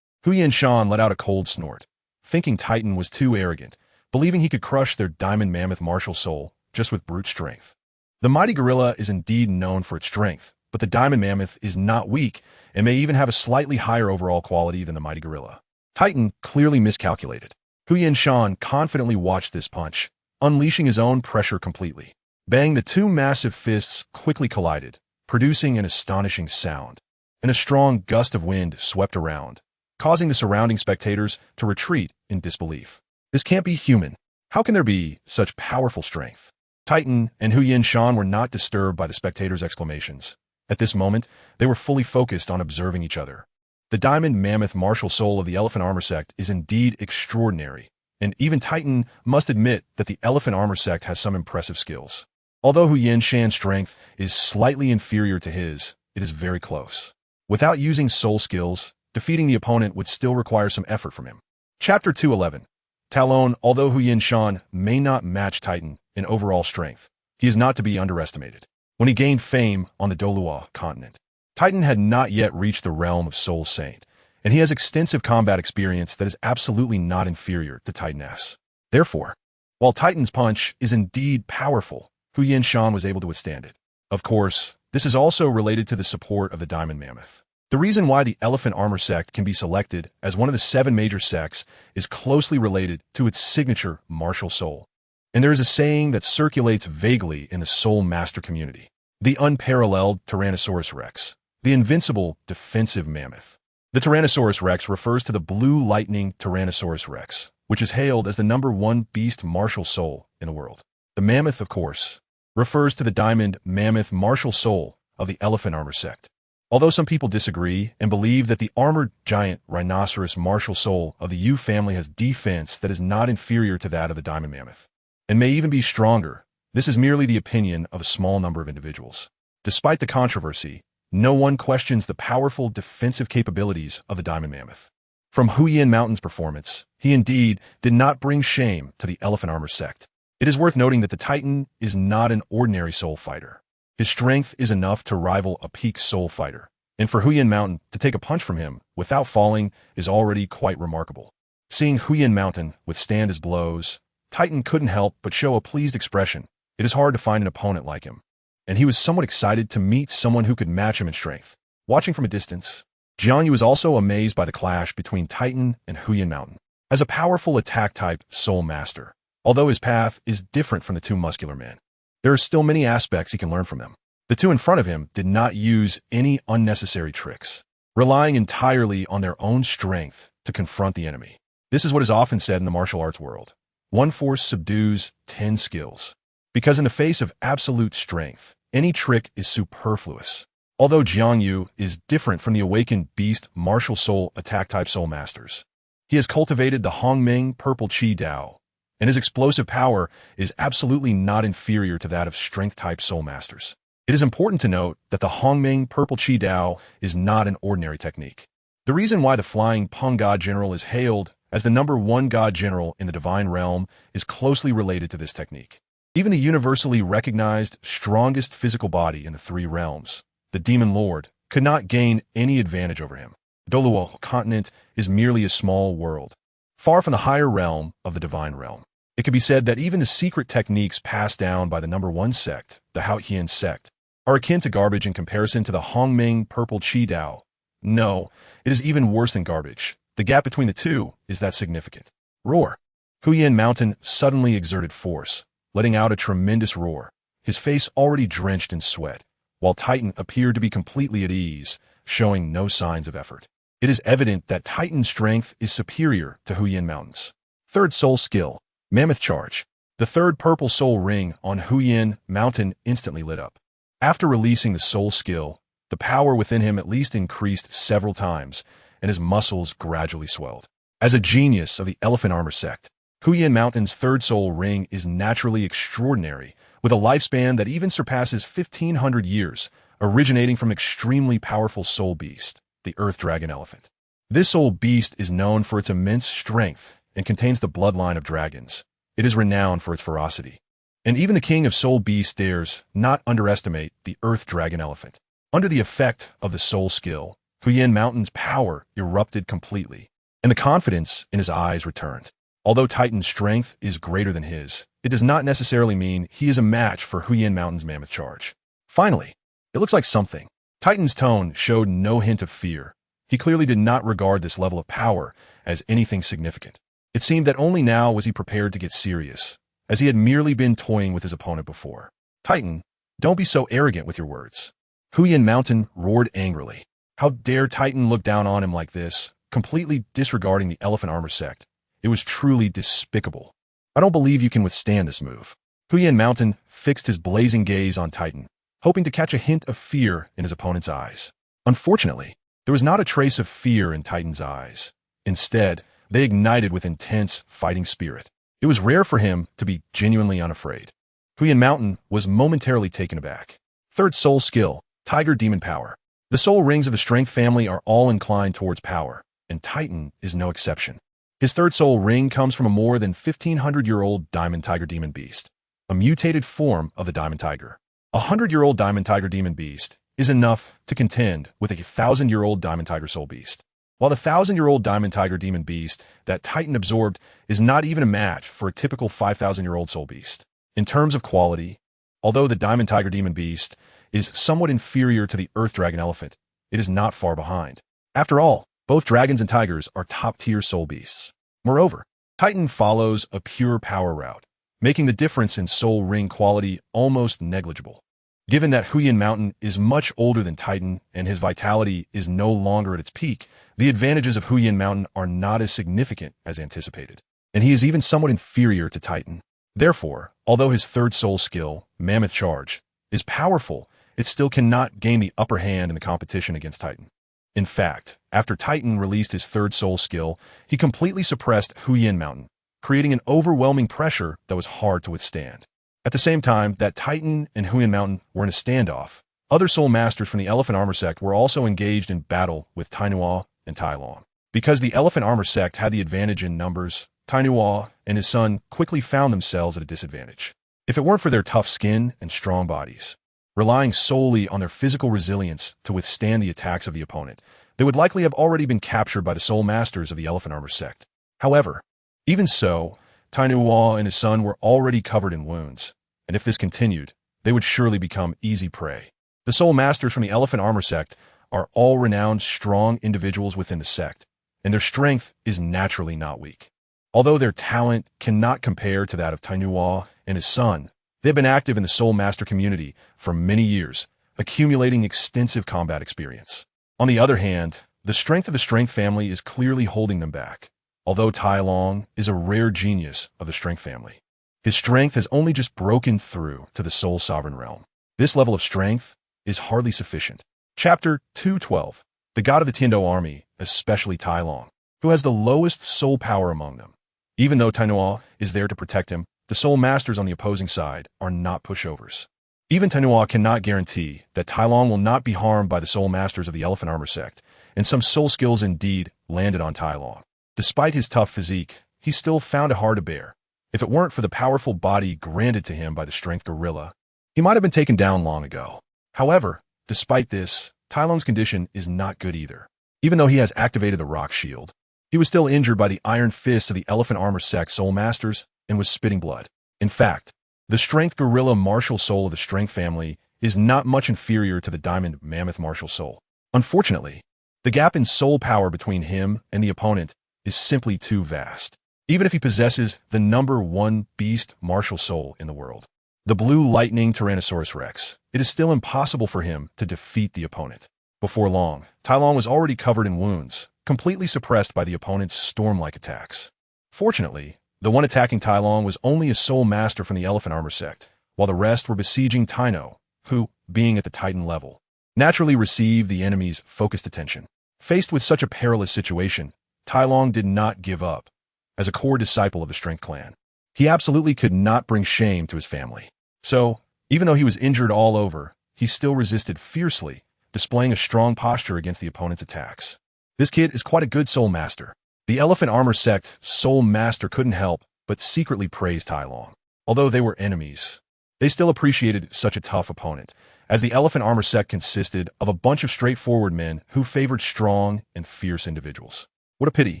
Yinshan let out a cold snort, thinking Titan was too arrogant, believing he could crush their Diamond Mammoth martial soul just with brute strength. The mighty gorilla is indeed known for its strength, but the Diamond Mammoth is not weak and may even have a slightly higher overall quality than the mighty gorilla. Titan clearly miscalculated. Hu Yinshan confidently watched this punch, unleashing his own pressure completely. Bang, the 2 massive fists quickly collided, producing an astonishing sound, and a strong gust of wind swept around, causing the surrounding spectators to retreat in disbelief. This can't be human. How can there be such powerful strength? Titan and Hu Yinshan were not disturbed by the spectators' exclamations. At this moment, they were fully focused on observing each other. The Diamond Mammoth martial soul of the Elephant Armor sect is indeed extraordinary, and even Titan must admit that the Elephant Armor sect has some impressive skills. Although Hu Yinshan's strength is slightly inferior to his, it is very close. Without using soul skills, defeating the opponent would still require some effort from him. Chapter 211. Talon. Although Hu Yinshan may not match Titan in overall strength, he is not to be underestimated. When he gained fame on the Douluo Continent, Titan had not yet reached the realm of Soul Saint, and he has extensive combat experience that is absolutely not inferior to Titan's. Therefore, while Titan's punch is indeed powerful, Hu Yinshan was able to withstand it. Of course, this is also related to the support of the Diamond Mammoth. The reason why the Elephant Armor sect can be selected as one of the 7 major sects is closely related to its signature martial soul. And there is a saying that circulates vaguely in the soul master community: the unparalleled Tyrannosaurus Rex, the invincible defensive mammoth. The Tyrannosaurus Rex refers to the blue lightning Tyrannosaurus Rex, which is hailed as the #1 beast martial soul in the world. The mammoth, of course, refers to the Diamond Mammoth martial soul of the Elephant Armor sect. Although some people disagree and believe that the armored giant rhinoceros martial soul of the Yu family has defense that is not inferior to that of the Diamond Mammoth, and may even be stronger, this is merely the opinion of a small number of individuals. Despite the controversy, no one questions the powerful defensive capabilities of the Diamond Mammoth. From Huiyin Mountain's performance, he indeed did not bring shame to the Elephant Armor sect. It is worth noting that the Titan is not an ordinary soul fighter. His strength is enough to rival a peak soul fighter, and for Huiyin Mountain to take a punch from him without falling is already quite remarkable. Seeing Huiyin Mountain withstand his blows, Titan couldn't help but show a pleased expression. It is hard to find an opponent like him, and he was somewhat excited to meet someone who could match him in strength. Watching from a distance, Jiang Yu was also amazed by the clash between Titan and Huiyin Mountain. As a powerful attack-type soul master, although his path is different from the 2 muscular men, there are still many aspects he can learn from them. The 2 in front of him did not use any unnecessary tricks, relying entirely on their own strength to confront the enemy. This is what is often said in the martial arts world: 1 force subdues 10 skills. Because in the face of absolute strength, any trick is superfluous. Although Jiang Yu is different from the awakened beast martial soul attack-type soul masters, he has cultivated the Hongming Purple Chi Dao, and his explosive power is absolutely not inferior to that of strength-type soul masters. It is important to note that the Hongming Purple Chi Dao is not an ordinary technique. The reason why the Flying Peng God General is hailed as the #1 God General in the Divine Realm is closely related to this technique. Even the universally recognized strongest physical body in the three realms, the Demon Lord, could not gain any advantage over him. Douluo Continent is merely a small world, far from the higher realm of the divine realm. It could be said that even the secret techniques passed down by the number one sect, the Haotian sect, are akin to garbage in comparison to the Hongming Purple Qi Dao. No, it is even worse than garbage. The gap between the two is that significant. Roar. Huyan Mountain suddenly exerted force, letting out a tremendous roar, his face already drenched in sweat, while Titan appeared to be completely at ease, showing no signs of effort. It is evident that Titan's strength is superior to Huyan Mountain's. Third soul skill, Mammoth Charge. The third purple soul ring on Huyan Mountain instantly lit up. After releasing the soul skill, the power within him at least increased several times, and his muscles gradually swelled. As a genius of the Elephant Armor sect, Huyan Mountain's third soul ring is naturally extraordinary, with a lifespan that even surpasses 1,500 years, originating from extremely powerful soul beast, the Earth Dragon Elephant. This soul beast is known for its immense strength and contains the bloodline of dragons. It is renowned for its ferocity. And even the king of soul beasts dares not underestimate the Earth Dragon Elephant. Under the effect of the soul skill, Huyan Mountain's power erupted completely, and the confidence in his eyes returned. Although Titan's strength is greater than his, it does not necessarily mean he is a match for Huyan Mountain's Mammoth Charge. Finally, it looks like something. Titan's tone showed no hint of fear. He clearly did not regard this level of power as anything significant. It seemed that only now was he prepared to get serious, as he had merely been toying with his opponent before. Titan, don't be so arrogant with your words. Huyan Mountain roared angrily. How dare Titan look down on him like this, completely disregarding the Elephant Armor sect? It was truly despicable. I don't believe you can withstand this move. Huyan Mountain fixed his blazing gaze on Titan, hoping to catch a hint of fear in his opponent's eyes. Unfortunately, there was not a trace of fear in Titan's eyes. Instead, they ignited with intense fighting spirit. It was rare for him to be genuinely unafraid. Huyan Mountain was momentarily taken aback. Third soul skill, Tiger Demon Power. The soul rings of the Strength family are all inclined towards power, and Titan is no exception. His third soul ring comes from a more than 1,500-year-old Diamond Tiger Demon Beast, a mutated form of the Diamond Tiger. A 100-year-old Diamond Tiger Demon Beast is enough to contend with a 1,000-year-old Diamond Tiger Soul Beast, while the 1,000-year-old Diamond Tiger Demon Beast that Titan absorbed is not even a match for a typical 5,000-year-old Soul Beast. In terms of quality, although the Diamond Tiger Demon Beast is somewhat inferior to the Earth Dragon Elephant, it is not far behind. After all, both dragons and tigers are top-tier soul beasts. Moreover, Titan follows a pure power route, making the difference in soul ring quality almost negligible. Given that Huyan Mountain is much older than Titan and his vitality is no longer at its peak, the advantages of Huyan Mountain are not as significant as anticipated, and he is even somewhat inferior to Titan. Therefore, although his third soul skill, Mammoth Charge, is powerful, it still cannot gain the upper hand in the competition against Titan. In fact, after Titan released his third soul skill, he completely suppressed Huyan Mountain, creating an overwhelming pressure that was hard to withstand. At the same time that Titan and Huyan Mountain were in a standoff, other soul masters from the Elephant Armor sect were also engaged in battle with Tainuo and Tai Long. Because the Elephant Armor sect had the advantage in numbers, Tainuo and his son quickly found themselves at a disadvantage. If it weren't for their tough skin and strong bodies, relying solely on their physical resilience to withstand the attacks of the opponent, they would likely have already been captured by the soul masters of the Elephant Armor sect. However, even so, Tainuo and his son were already covered in wounds, and if this continued, they would surely become easy prey. The soul masters from the Elephant Armor sect are all renowned strong individuals within the sect, and their strength is naturally not weak. Although their talent cannot compare to that of Tainuo and his son, they have been active in the soul master community for many years, accumulating extensive combat experience. On the other hand, the strength of the Strength family is clearly holding them back. Although Tai Long is a rare genius of the Strength family, his strength has only just broken through to the Soul Sovereign realm. This level of strength is hardly sufficient. Chapter 212. The God of the Tiando army, especially Tai Long, who has the lowest soul power among them. Even though Tainuo is there to protect him, the soul masters on the opposing side are not pushovers. Even Tainuo cannot guarantee that Tai Long will not be harmed by the soul masters of the Elephant Armor sect, and some soul skills indeed landed on Tai Long. Despite his tough physique, he still found it hard to bear. If it weren't for the powerful body granted to him by the strength gorilla, he might have been taken down long ago. However, despite this, Tai Long's condition is not good either. Even though he has activated the rock shield, he was still injured by the iron fists of the elephant armor sect soul masters and was spitting blood. In fact, the strength gorilla martial soul of the strength family is not much inferior to the diamond mammoth martial soul. Unfortunately, the gap in soul power between him and the opponent is simply too vast. Even if he possesses the #1 beast martial soul in the world, the blue lightning Tyrannosaurus Rex, it is still impossible for him to defeat the opponent. Before long, Tai Long was already covered in wounds, completely suppressed by the opponent's storm-like attacks. Fortunately, the one attacking Tai Long was only a soul master from the elephant armor sect, while the rest were besieging Taino, who, being at the Titan level, naturally received the enemy's focused attention. Faced with such a perilous situation, Tai Long did not give up. As a core disciple of the Strength Clan, he absolutely could not bring shame to his family. So, even though he was injured all over, he still resisted fiercely, displaying a strong posture against the opponent's attacks. This kid is quite a good soul master. The Elephant Armor Sect soul master couldn't help but secretly praise Tai Long. Although they were enemies, they still appreciated such a tough opponent, as the Elephant Armor Sect consisted of a bunch of straightforward men who favored strong and fierce individuals. What a pity.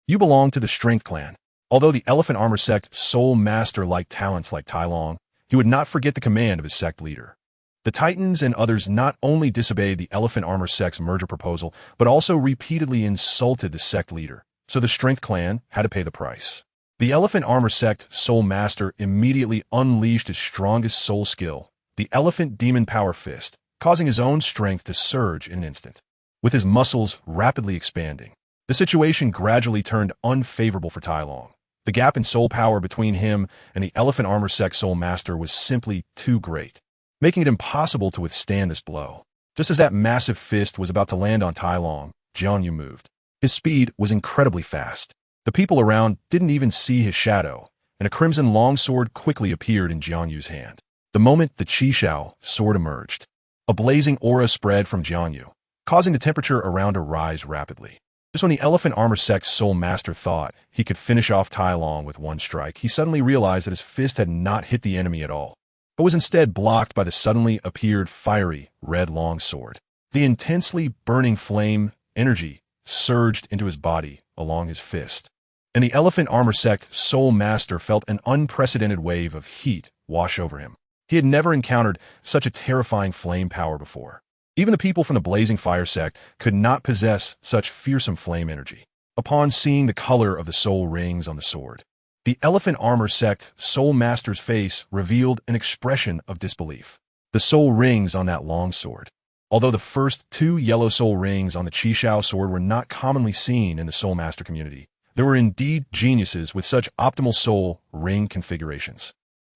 You belong to the Strength Clan. Although the Elephant Armor Sect soul master liked talents like Tai Long, he would not forget the command of his sect leader. The Titans and others not only disobeyed the Elephant Armor Sect's merger proposal, but also repeatedly insulted the sect leader, so the Strength Clan had to pay the price. The Elephant Armor Sect soul master immediately unleashed his strongest soul skill, the Elephant Demon Power Fist, causing his own strength to surge in an instant. With his muscles rapidly expanding, the situation gradually turned unfavorable for Tai Long. The gap in soul power between him and the Elephant Armor Sect soul master was simply too great, making it impossible to withstand this blow. Just as that massive fist was about to land on Tai Long, Jiang Yu moved. His speed was incredibly fast. The people around didn't even see his shadow, and a crimson longsword quickly appeared in Jiang Yu's hand. The moment the Chixiao Sword emerged, a blazing aura spread from Jiang Yu, causing the temperature around to rise rapidly. Just when the Elephant Armor Sect's soul master thought he could finish off Tai Long with one strike, he suddenly realized that his fist had not hit the enemy at all, but was instead blocked by the suddenly appeared fiery red longsword. The intensely burning flame energy surged into his body along his fist, and the Elephant Armor Sect soul master felt an unprecedented wave of heat wash over him. He had never encountered such a terrifying flame power before. Even the people from the Blazing Fire Sect could not possess such fearsome flame energy. Upon seeing the color of the soul rings on the sword, the Elephant Armor Sect soul master's face revealed an expression of disbelief. The soul rings on that long sword. Although the first 2 yellow soul rings on the Chixiao Sword were not commonly seen in the soul master community, there were indeed geniuses with such optimal soul ring configurations.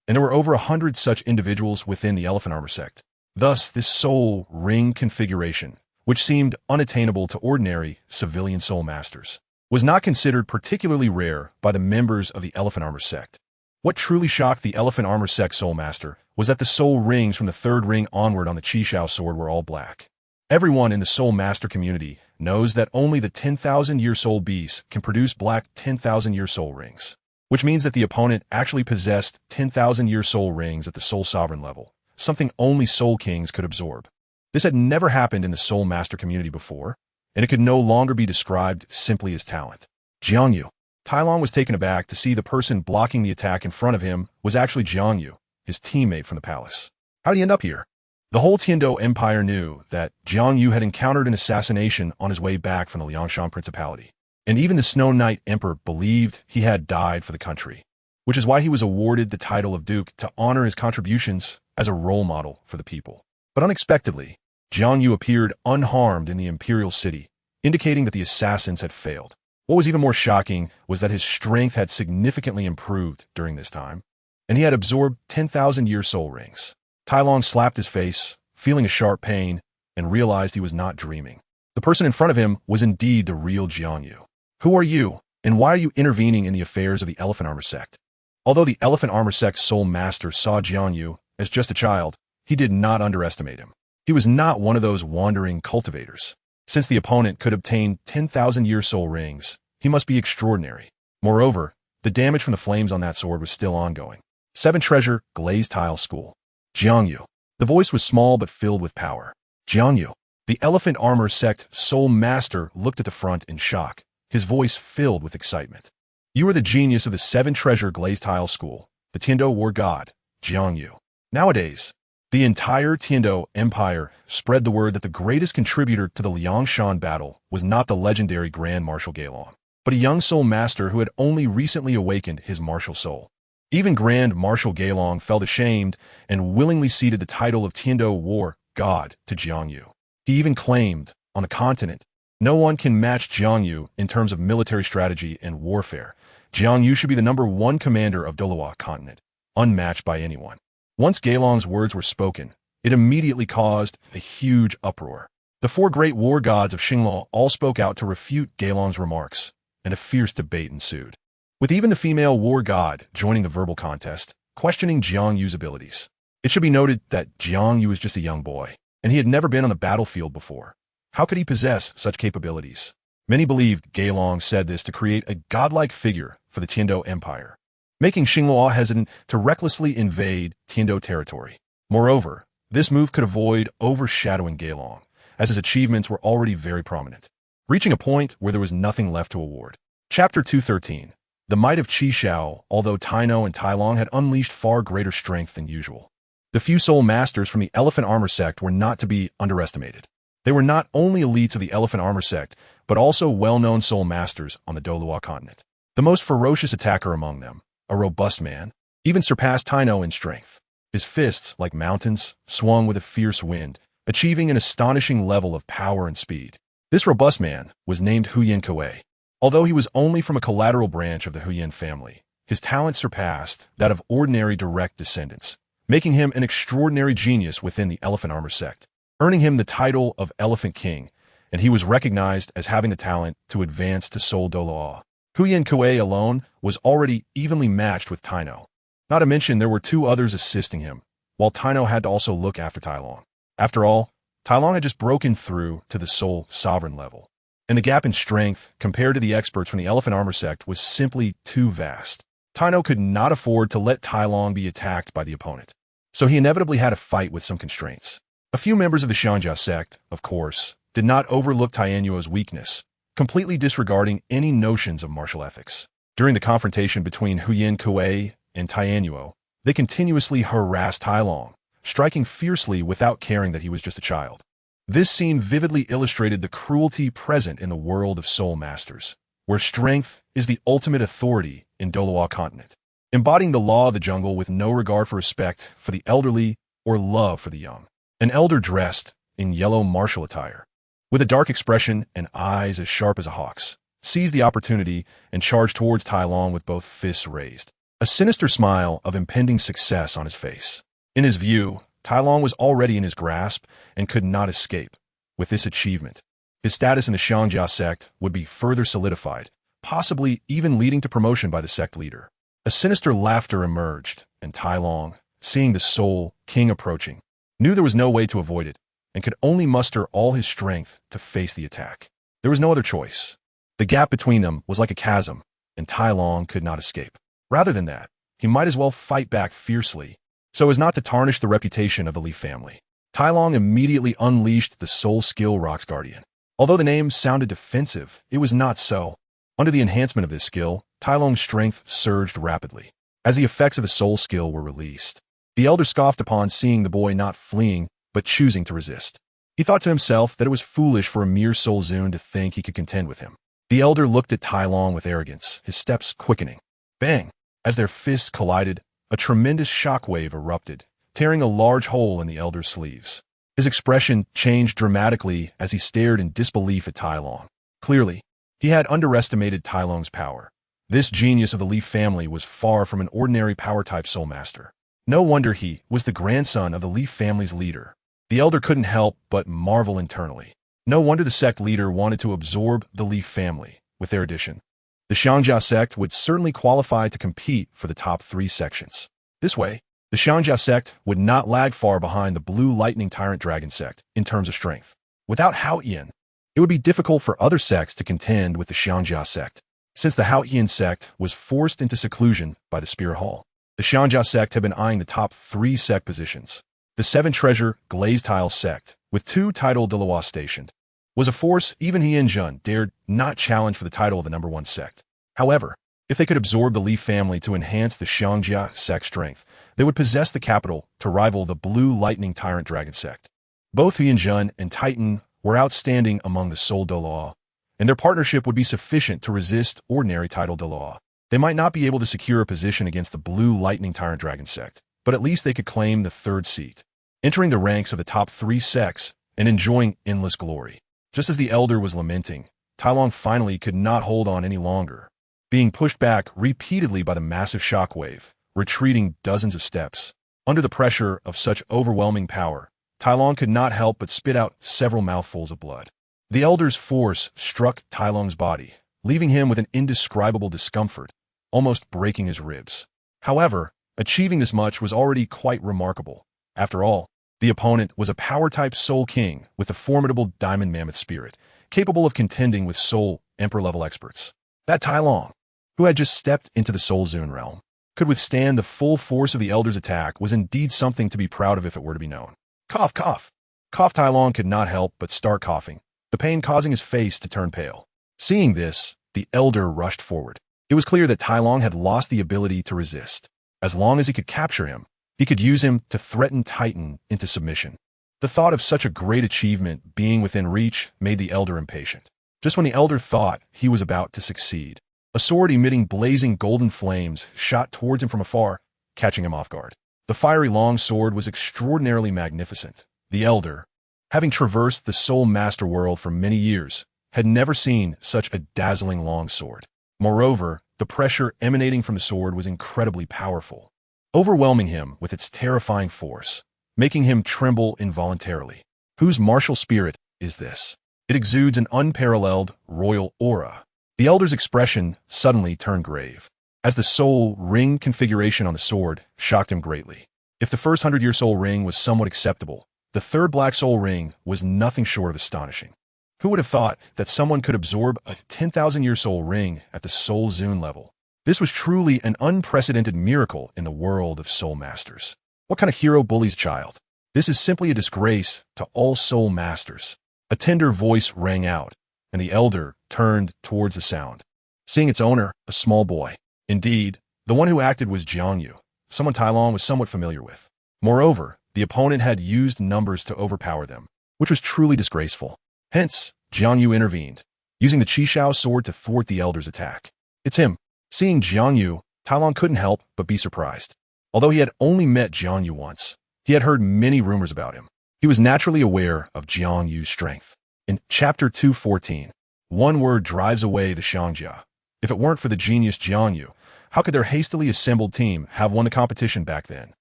And there were over 100 such individuals within the Elephant Armor Sect. Thus, this soul ring configuration, which seemed unattainable to ordinary civilian soul masters, was not considered particularly rare by the members of the Elephant Armor Sect. What truly shocked the Elephant Armor Sect soul master was that the soul rings from the 3rd ring onward on the Chixiao Sword were all black. Everyone in the soul master community knows that only the 10,000-year soul beasts can produce black 10,000-year soul rings, which means that the opponent actually possessed 10,000-year soul rings at the soul sovereign level, something only soul kings could absorb. This had never happened in the soul master community before, and it could no longer be described simply as talent. Jiang Yu. Tai Long was taken aback to see the person blocking the attack in front of him was actually Jiang Yu, his teammate from the palace. How did he end up here? The whole Tiando Empire knew that Jiang Yu had encountered an assassination on his way back from the Liangshan Principality, and even the Snow Knight Emperor believed he had died for the country, which is why he was awarded the title of Duke to honor his contributions as a role model for the people. But unexpectedly, Jiang Yu appeared unharmed in the imperial city, indicating that the assassins had failed. What was even more shocking was that his strength had significantly improved during this time, and he had absorbed 10,000-year soul rings. Tai Long slapped his face, feeling a sharp pain, and realized he was not dreaming. The person in front of him was indeed the real Jiang Yu. Who are you, and why are you intervening in the affairs of the Elephant Armor Sect? Although the Elephant Armor Sect's soul master saw Jiang Yu as just a child, he did not underestimate him. He was not one of those wandering cultivators. Since the opponent could obtain 10,000-year soul rings, he must be extraordinary. Moreover, The damage from the flames on that sword was still ongoing. 7 Treasure, Glazed Tile School. JiangYu. The voice was small but filled with power. JiangYu. The Elephant Armor Sect Soul Master looked at the front in shock, his voice filled with excitement. You are the genius of the 7 Treasure Glazed Tile School, the Tiando War God, JiangYu. Nowadays, the entire Tiando Empire spread the word that the greatest contributor to the Liangshan battle was not the legendary Grand Marshal Gailong, but a young soul master who had only recently awakened his martial soul. Even Grand Marshal Gailong felt ashamed and willingly ceded the title of Tiando War God to JiangYu. He even claimed, on the continent, no one can match JiangYu in terms of military strategy and warfare. JiangYu should be the #1 commander of Douluo Continent, unmatched by anyone. Once Gailong's words were spoken, it immediately caused a huge uproar. The 4 great war gods of Xingluo all spoke out to refute Gailong's remarks, and a fierce debate ensued, with even the female war god joining the verbal contest, questioning JiangYu's abilities. It should be noted that JiangYu was just a young boy, and he had never been on the battlefield before. How could he possess such capabilities? Many believed Gailong said this to create a godlike figure for the Tiando Empire, making Xingluo hesitant to recklessly invade Tiando territory. Moreover, this move could avoid overshadowing Gailong, as his achievements were already very prominent, reaching a point where there was nothing left to award. Chapter 213. The Might of Chixiao. Although Taino and Tailong had unleashed far greater strength than usual, the few soul masters from the Elephant Armor Sect were not to be underestimated. They were not only elites of the Elephant Armor Sect, but also well-known soul masters on the Douluo Continent. The most ferocious attacker among them, a robust man, even surpassed Taino in strength. His fists, like mountains, swung with a fierce wind, achieving an astonishing level of power and speed. This robust man was named Huyan Kuei. Although he was only from a collateral branch of the Huyan family, his talent surpassed that of ordinary direct descendants, making him an extraordinary genius within the Elephant Armor Sect, earning him the title of Elephant King, and he was recognized as having the talent to advance to Soul Douluo. Huyan Kuei alone was already evenly matched with Taino. Not to mention there were 2 others assisting him, while Taino had to also look after Tailong. After all, Tailong had just broken through to the Soul Sovereign level, and the gap in strength compared to the experts from the Elephant Armor Sect was simply too vast. Taino could not afford to let Tailong be attacked by the opponent, so he inevitably had to fight with some constraints. A few members of the Xiangjia sect, of course, did not overlook Tianyuo's weakness, completely disregarding any notions of martial ethics. During the confrontation between Huyan Kuei and Tianyuo, they continuously harassed Tailong, striking fiercely without caring that he was just a child. This scene vividly illustrated the cruelty present in the world of soul masters, where strength is the ultimate authority in Douluo Continent, embodying the law of the jungle with no regard for respect for the elderly or love for the young. An elder dressed in yellow martial attire, with a dark expression and eyes as sharp as a hawk's, seized the opportunity and charged towards Tailong with both fists raised, a sinister smile of impending success on his face. In his view, Tailong was already in his grasp and could not escape. With this achievement, his status in the Xiangjia sect would be further solidified, possibly even leading to promotion by the sect leader. A sinister laughter emerged, and Tailong, seeing the Soul King approaching, knew there was no way to avoid it, and could only muster all his strength to face the attack. There was no other choice. The gap between them was like a chasm, and Tailong could not escape. Rather than that, he might as well fight back fiercely, so as not to tarnish the reputation of the Leaf family. Tailong immediately unleashed the Soul Skill Rock's Guardian. Although the name sounded defensive, it was not so. Under the enhancement of this skill, Tailong's strength surged rapidly, as the effects of the Soul Skill were released. The elder scoffed upon seeing the boy not fleeing, but choosing to resist. He thought to himself that it was foolish for a mere Soul Zune to think he could contend with him. The elder looked at Tailong with arrogance, his steps quickening. Bang! As their fists collided, a tremendous shockwave erupted, tearing a large hole in the elder's sleeves. His expression changed dramatically as he stared in disbelief at Tailong. Clearly, he had underestimated Tailong's power. This genius of the Leaf family was far from an ordinary power-type soul master. No wonder he was the grandson of the Leaf family's leader. The elder couldn't help but marvel internally. No wonder the sect leader wanted to absorb the Leaf family with their addition. The Xiangjia sect would certainly qualify to compete for the top 3 sections. This way, the Xiangjia sect would not lag far behind the Blue Lightning Tyrant Dragon sect in terms of strength. Without Hao Yan, it would be difficult for other sects to contend with the Xiangjia sect. since the Haotian sect was forced into seclusion by the Spirit Hall. The Xiangjia sect had been eyeing the top 3 sect positions. The 7-treasure Glazed Tile sect, with 2 title Douluo stationed, was a force even he and Jun dared not challenge for the title of the #1 sect. However, if they could absorb the Li family to enhance the Xiangjia sect strength, they would possess the capital to rival the Blue Lightning Tyrant Dragon sect. Both He and Jun and Titan were outstanding among the Soul Douluo, and their partnership would be sufficient to resist ordinary title Douluo. They might not be able to secure a position against the Blue Lightning Tyrant Dragon sect, but at least they could claim the 3rd seat, entering the ranks of the top 3 sects and enjoying endless glory. Just as the elder was lamenting, Tai Long finally could not hold on any longer, being pushed back repeatedly by the massive shockwave, retreating dozens of steps. Under the pressure of such overwhelming power, Tai Long could not help but spit out several mouthfuls of blood. The elder's force struck Tai Long's body, leaving him with an indescribable discomfort, almost breaking his ribs. However, achieving this much was already quite remarkable. After all, the opponent was a power-type Soul King with a formidable Diamond Mammoth spirit, capable of contending with Soul Emperor-level experts. That Tai Long, who had just stepped into the Soul Zune realm, could withstand the full force of the elder's attack was indeed something to be proud of if it were to be known. Cough, cough. Cough. Tai Long could not help but start coughing, the pain causing his face to turn pale. Seeing this, the elder rushed forward. It was clear that Tai Long had lost the ability to resist. As long as he could capture him, he could use him to threaten Titan into submission. The thought of such a great achievement being within reach made the elder impatient. Just when the elder thought he was about to succeed, a sword emitting blazing golden flames shot towards him from afar, catching him off guard. The fiery long sword was extraordinarily magnificent. The elder, having traversed the Soul Master world for many years, had never seen such a dazzling long sword. Moreover, the pressure emanating from the sword was incredibly powerful, overwhelming him with its terrifying force, making him tremble involuntarily. Whose martial spirit is this? It exudes an unparalleled royal aura. The elder's expression suddenly turned grave, as the soul ring configuration on the sword shocked him greatly. If the first 100-year soul ring was somewhat acceptable, the 3rd black soul ring was nothing short of astonishing. Who would have thought that someone could absorb a 10,000-year soul ring at the Soul Zune level? This was truly an unprecedented miracle in the world of Soul Masters. What kind of hero bullies child? This is simply a disgrace to all Soul Masters. A tender voice rang out, and the elder turned towards the sound, seeing its owner, a small boy. Indeed, the one who acted was Jiang Yu, someone Tai Long was somewhat familiar with. Moreover, the opponent had used numbers to overpower them, which was truly disgraceful. Hence, Jiang Yu intervened, using the Chixiao Sword to thwart the elder's attack. It's him. Seeing Jiang Yu, Tai Long couldn't help but be surprised. Although he had only met Jiang Yu once, he had heard many rumors about him. He was naturally aware of Jiang Yu's strength. In Chapter 214, one word drives away the Xiangjia. If it weren't for the genius Jiang Yu, how could their hastily assembled team have won the competition back then?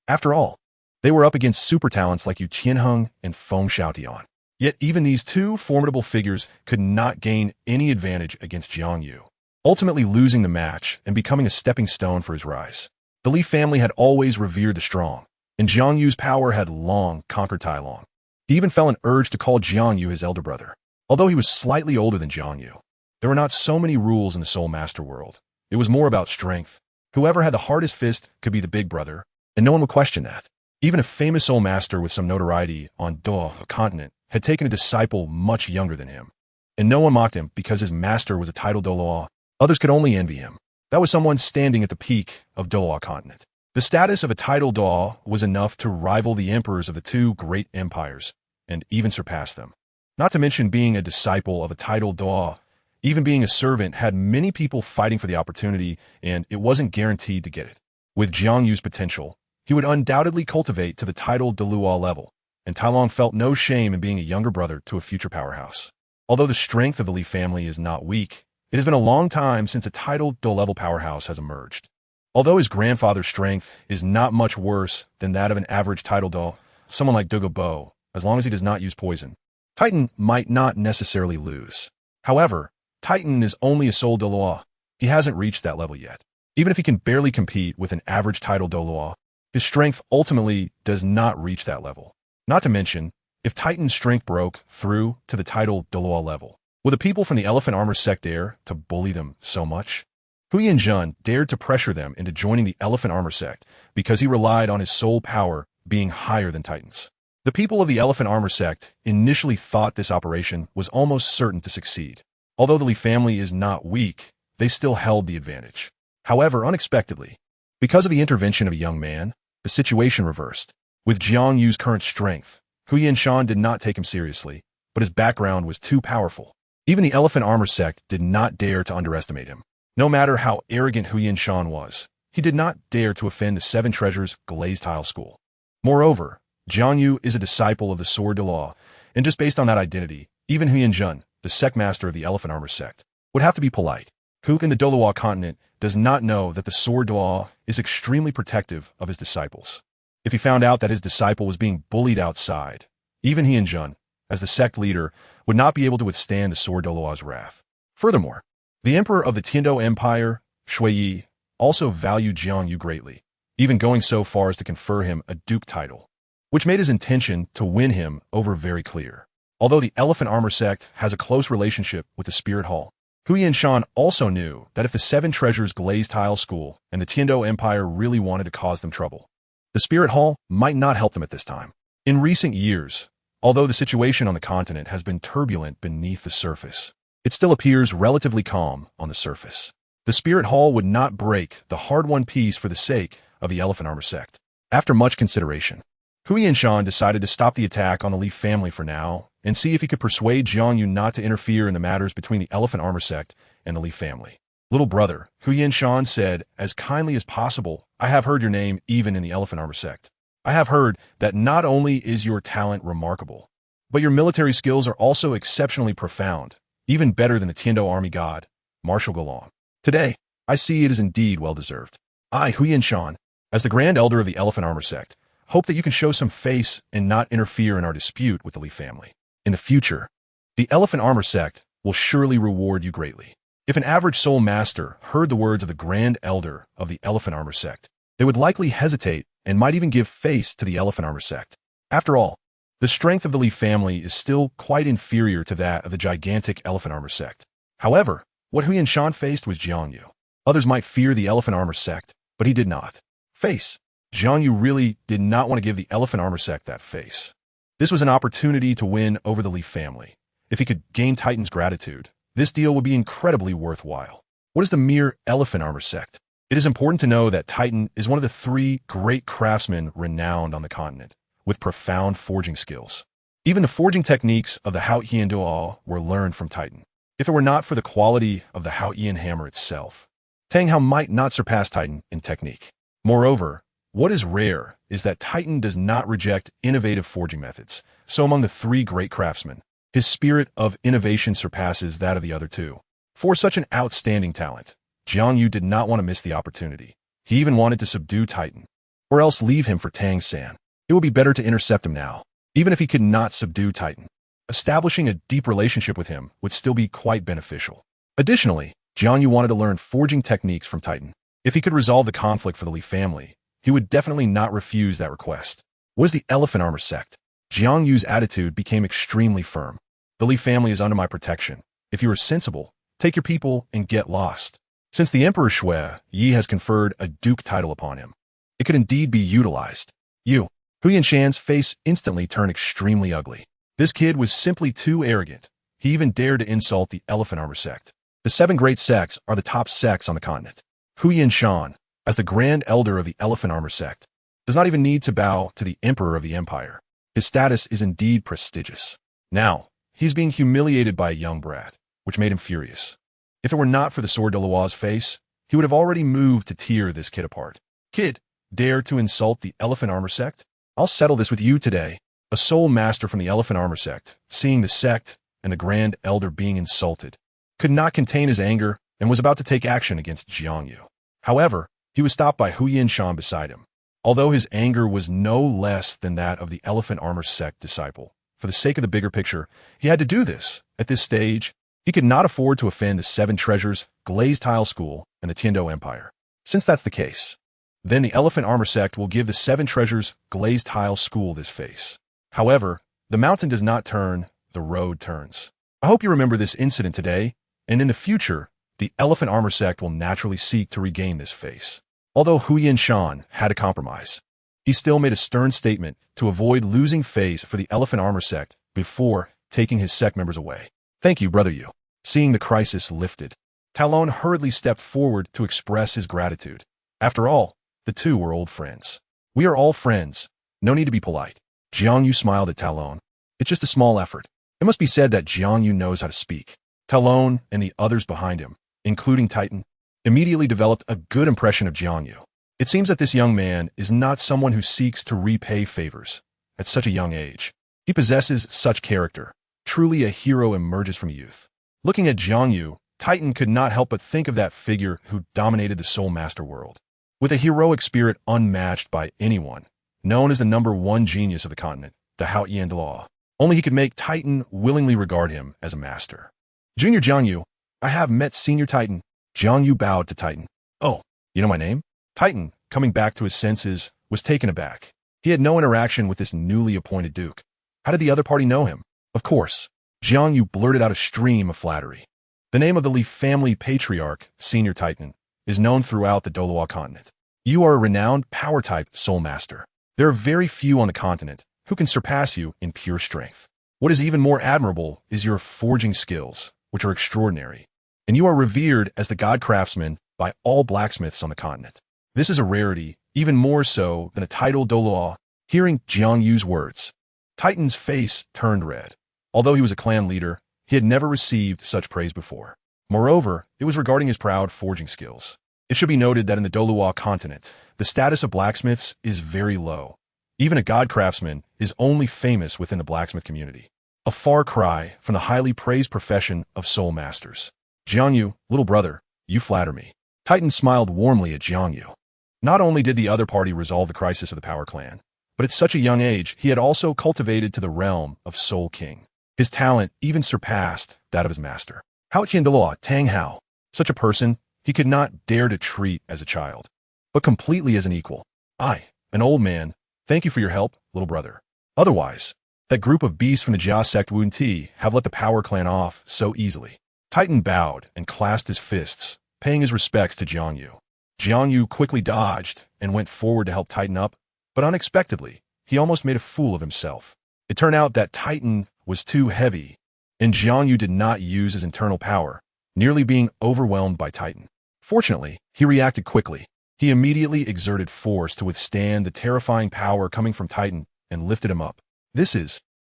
After all, they were up against super talents like Yu Qianheng and Feng Xiaotian. Yet even these 2 formidable figures could not gain any advantage against Jiang Yu, ultimately losing the match and becoming a stepping stone for his rise. The Li family had always revered the strong, and Jiang Yu's power had long conquered Tai Long. He even felt an urge to call Jiang Yu his elder brother, although he was slightly older than Jiang Yu. There were not so many rules in the Soul Master world. It was more about strength. Whoever had the hardest fist could be the big brother, and no one would question that. Even a famous Soul Master with some notoriety on Douluo Continent had taken a disciple much younger than him, and no one mocked him because his master was a title Douluo. Others could only envy him. That was someone standing at the peak of Douluo Continent. The status of a title Douluo was enough to rival the emperors of the 2 great empires, and even surpass them. Not to mention being a disciple of a title Douluo, even being a servant had many people fighting for the opportunity, and it wasn't guaranteed to get it. With Jiang Yu's potential, he would undoubtedly cultivate to the title Douluo level, and Tai Long felt no shame in being a younger brother to a future powerhouse. Although the strength of the Li family is not weak, it has been a long time since a title Douluo-level powerhouse has emerged. Although his grandfather's strength is not much worse than that of an average title Douluo, someone like Douluo Bo, as long as he does not use poison, Titan might not necessarily lose. However, Titan is only a Soul Douluo. He hasn't reached that level yet. Even if he can barely compete with an average title Douluo, his strength ultimately does not reach that level. Not to mention, if Titan's strength broke through to the title Douluo level, Will the people from the Elephant Armor sect dare to bully them so much? Hu Yanjun dared to pressure them into joining the Elephant Armor sect because he relied on his soul power being higher than Titan's. The people of the Elephant Armor sect initially thought this operation was almost certain to succeed. Although the Li family is not weak, they still held the advantage. However, unexpectedly, because of the intervention of a young man, the situation reversed. With Jiang Yu's current strength, Hu Yanshan did not take him seriously, but his background was too powerful. Even the Elephant Armor sect did not dare to underestimate him. No matter how arrogant Hu Yanshan was, he did not dare to offend the Seven Treasures Glazed Tile School. Moreover, Jiang Yu is a disciple of the Sword Dalu, and just based on that identity, even Hu Yanjun, the sect master of the Elephant Armor sect, would have to be polite. Kook in the Douluo Continent does not know that the Sword Dalu is extremely protective of his disciples. If he found out that his disciple was being bullied outside, even Hu Yanjun, as the sect leader, would not be able to withstand the Sword Daluo's wrath. Furthermore, the emperor of the Tiando Empire, Shui, also valued Jiang Yu greatly, even going so far as to confer him a duke title, which made his intention to win him over very clear. Although the Elephant Armor sect has a close relationship with the Spirit Hall, Hu Yanshan also knew that if the Seven Treasures Glazed Tile School and the Tiando Empire really wanted to cause them trouble, the Spirit Hall might not help them at this time. In recent years, although the situation on the continent has been turbulent beneath the surface, it still appears relatively calm on the surface. The Spirit Hall would not break the hard-won peace for the sake of the Elephant Armor sect. After much consideration, Hu Yanshan decided to stop the attack on the Li family for now and see if he could persuade Jiang Yu not to interfere in the matters between the Elephant Armor sect and the Li family. Little brother, Hu Yanshan said as kindly as possible, I have heard your name even in the Elephant Armor sect. I have heard that not only is your talent remarkable, but your military skills are also exceptionally profound, even better than the Tiando army god, Marshal Galang. Today, I see it is indeed well-deserved. I, Hu Yanshan, as the Grand Elder of the Elephant Armor sect, hope that you can show some face and not interfere in our dispute with the Li family. In the future, the Elephant Armor sect will surely reward you greatly. If an average soul master heard the words of the Grand Elder of the Elephant Armor sect, they would likely hesitate and might even give face to the Elephant Armor sect. After all, the strength of the Li family is still quite inferior to that of the gigantic Elephant Armor sect. However, what Hu Yanshan faced was Jiang Yu. Others might fear the Elephant Armor sect, but he did not. Face. Jiang Yu really did not want to give the Elephant Armor sect that face. This was an opportunity to win over the Li family. If he could gain Titan's gratitude, this deal would be incredibly worthwhile. What is the mere Elephant Armor sect? It is important to know that Titan is one of the three great craftsmen renowned on the continent, with profound forging skills. Even the forging techniques of the Hao Ian Duo were learned from Titan. If it were not for the quality of the Hao Ian hammer itself, Tang Hao might not surpass Titan in technique. Moreover, what is rare is that Titan does not reject innovative forging methods, so among the three great craftsmen, his spirit of innovation surpasses that of the other two. For such an outstanding talent, Jiang Yu did not want to miss the opportunity. He even wanted to subdue Titan, or else leave him for Tang San. It would be better to intercept him now, even if he could not subdue Titan. Establishing a deep relationship with him would still be quite beneficial. Additionally, Jiang Yu wanted to learn forging techniques from Titan. If he could resolve the conflict for the Li family, he would definitely not refuse that request. What is the Elephant Armor sect? Jiang Yu's attitude became extremely firm. The Li family is under my protection. If you are sensible, take your people and get lost. Since the Emperor Shui Yi has conferred a duke title upon him, it could indeed be utilized. Hu Yanshan's face instantly turned extremely ugly. This kid was simply too arrogant. He even dared to insult the Elephant Armor sect. The seven great sects are the top sects on the continent. Hu Yanshan, as the Grand Elder of the Elephant Armor sect, does not even need to bow to the Emperor of the Empire. His status is indeed prestigious. Now, he's being humiliated by a young brat, which made him furious. If it were not for the Sword Daluo's face, he would have already moved to tear this kid apart. Kid, dare to insult the Elephant Armor sect? I'll settle this with you today. A soul master from the Elephant Armor sect, seeing the sect and the Grand Elder being insulted, could not contain his anger and was about to take action against Jiang Yu. However, he was stopped by Hu Yanshan beside him. Although his anger was no less than that of the Elephant Armor sect disciple, for the sake of the bigger picture, he had to do this. At this stage, he could not afford to offend the Seven Treasures, Glazed Tile School, and the Tiando Empire. Since that's the case, then the Elephant Armor sect will give the Seven Treasures, Glazed Tile School this face. However, the mountain does not turn, the road turns. I hope you remember this incident today, and in the future, the Elephant Armor sect will naturally seek to regain this face. Although Huyan Shan had a compromise, he still made a stern statement to avoid losing face for the Elephant Armor sect before taking his sect members away. Thank you, Brother Yu. Seeing the crisis lifted, Talon hurriedly stepped forward to express his gratitude. After all, the two were old friends. We are all friends. No need to be polite. Jiang Yu smiled at Talon. It's just a small effort. It must be said that Jiang Yu knows how to speak. Talon and the others behind him, including Titan, immediately developed a good impression of Jiang Yu. It seems that this young man is not someone who seeks to repay favors at such a young age. He possesses such character. Truly a hero emerges from youth. Looking at Jiang Yu, Titan could not help but think of that figure who dominated the Soul Master world. With a heroic spirit unmatched by anyone, known as the #1 genius of the continent, the Haotian Law. Only he could make Titan willingly regard him as a master. Junior JiangYu, I have met Senior Titan. Jiang Yu bowed to Titan. Oh, you know my name? Titan, coming back to his senses, was taken aback. He had no interaction with this newly appointed duke. How did the other party know him? Of course, Jiang Yu blurted out a stream of flattery. The name of the Li family patriarch, Senior Titan, is known throughout the Douluo Continent. You are a renowned power-type soul master. There are very few on the continent who can surpass you in pure strength. What is even more admirable is your forging skills, which are extraordinary, and you are revered as the god craftsman by all blacksmiths on the continent. This is a rarity, even more so than a title Douluo. Hearing Jiang Yu's words, Titan's face turned red. Although he was a clan leader, he had never received such praise before. Moreover, it was regarding his proud forging skills. It should be noted that in the Douluo Continent, the status of blacksmiths is very low. Even a god craftsman is only famous within the blacksmith community. A far cry from the highly praised profession of soul masters. Jiang Yu, little brother, you flatter me. Titan smiled warmly at Jiang Yu. Not only did the other party resolve the crisis of the Power Clan, but at such a young age, he had also cultivated to the realm of Soul King. His talent even surpassed that of his master. Haotian Daluo Tang Hao. Such a person, he could not dare to treat as a child, but completely as an equal. I, an old man, thank you for your help, little brother. Otherwise, that group of beasts from the Jia sect wouldn't have let the Power Clan off so easily. Titan bowed and clasped his fists, paying his respects to Jiang Yu. Jiang Yu quickly dodged and went forward to help Titan up, but unexpectedly, he almost made a fool of himself. It turned out that Titan was too heavy, and Jiang Yu did not use his internal power, nearly being overwhelmed by Titan. Fortunately, he reacted quickly. He immediately exerted force to withstand the terrifying power coming from Titan and lifted him up.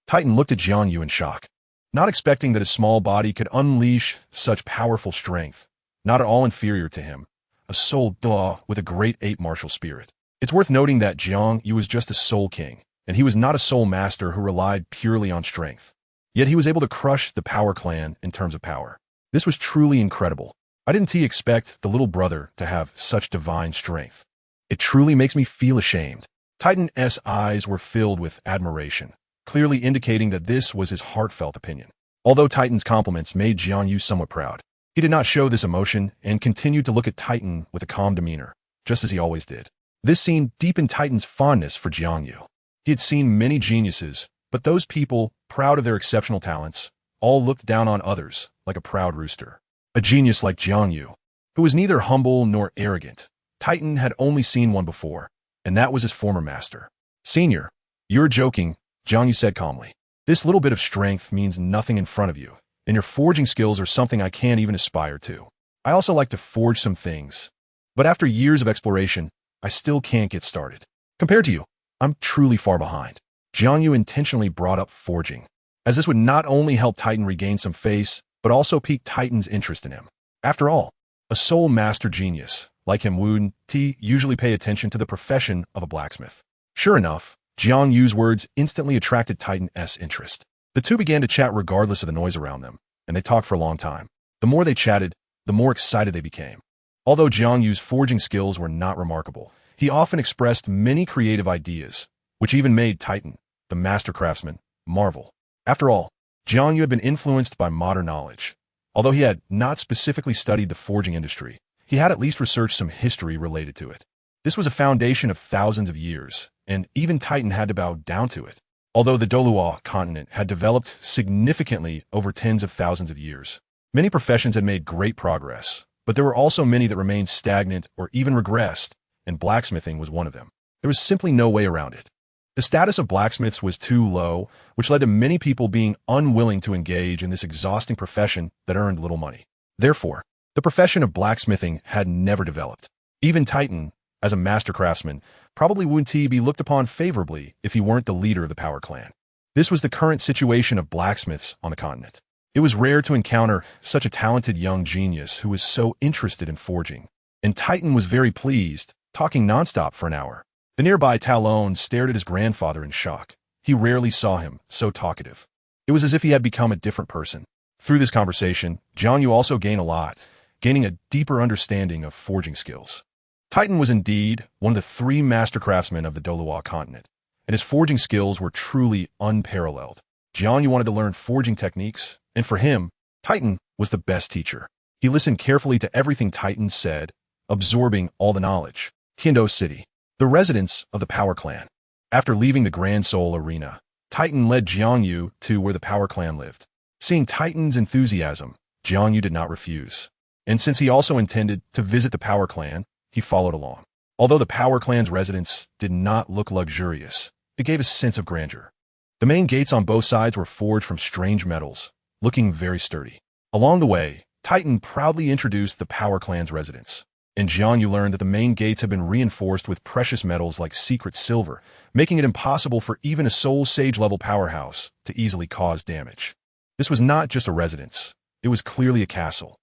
Titan looked at Jiang Yu in shock, not expecting that a small body could unleash such powerful strength, not at all inferior to him, a soul Daw with a great ape martial spirit. It's worth noting that Jiang Yu was just a soul king, and he was not a soul master who relied purely on strength. Yet he was able to crush the Power Clan in terms of power. This was truly incredible. I didn't expect the little brother to have such divine strength. It truly makes me feel ashamed. Titan's eyes were filled with admiration, clearly indicating that this was his heartfelt opinion. Although Titan's compliments made Jiang Yu somewhat proud, he did not show this emotion and continued to look at Titan with a calm demeanor, just as he always did. This scene deepened Titan's fondness for Jiang Yu. He had seen many geniuses, but those people, proud of their exceptional talents, all looked down on others like a proud rooster. A genius like Jiang Yu, who was neither humble nor arrogant. Titan had only seen one before, and that was his former master. Senior, you're joking, Jiang Yu said calmly. This little bit of strength means nothing in front of you, and your forging skills are something I can't even aspire to. I also like to forge some things, but after years of exploration, I still can't get started. Compared to you, I'm truly far behind. Jiang Yu intentionally brought up forging, as this would not only help Titan regain some face, but also pique Titan's interest in him. After all, a soul master genius, like him wouldn't usually pay attention to the profession of a blacksmith. Sure enough, Jiang Yu's words instantly attracted Titan's interest. The two began to chat regardless of the noise around them, and they talked for a long time. The more they chatted, the more excited they became. Although Jiang Yu's forging skills were not remarkable, he often expressed many creative ideas, which even made Titan, the master craftsman, marvel. After all, Jiang Yu had been influenced by modern knowledge. Although he had not specifically studied the forging industry, he had at least researched some history related to it. This was a foundation of thousands of years, and even Titan had to bow down to it. Although the Douluo Continent had developed significantly over tens of thousands of years, many professions had made great progress, but there were also many that remained stagnant or even regressed, and blacksmithing was one of them. There was simply no way around it. The status of blacksmiths was too low, which led to many people being unwilling to engage in this exhausting profession that earned little money. Therefore, the profession of blacksmithing had never developed. Even Titan, as a master craftsman, probably wouldn't be looked upon favorably if he weren't the leader of the power clan. This was the current situation of blacksmiths on the continent. It was rare to encounter such a talented young genius who was so interested in forging. And Titan was very pleased, talking nonstop for an hour. The nearby Talon stared at his grandfather in shock. He rarely saw him so talkative. It was as if he had become a different person. Through this conversation, JiangYu also gained a lot, gaining a deeper understanding of forging skills. Titan was indeed one of the 3 master craftsmen of the Douluo Continent, and his forging skills were truly unparalleled. JiangYu wanted to learn forging techniques, and for him, Titan was the best teacher. He listened carefully to everything Titan said, absorbing all the knowledge. Tiando City, the residence of the Power Clan. After leaving the Grand Soul Arena, Titan led JiangYu to where the Power Clan lived. Seeing Titan's enthusiasm, JiangYu did not refuse. And since he also intended to visit the Power Clan, he followed along. Although the Power Clan's residence did not look luxurious, it gave a sense of grandeur. The main gates on both sides were forged from strange metals, looking very sturdy. Along the way, Titan proudly introduced the Power Clan's residence, and JiangYu learned that the main gates had been reinforced with precious metals like secret silver, making it impossible for even a Soul Sage-level powerhouse to easily cause damage. This was not just a residence, it was clearly a castle.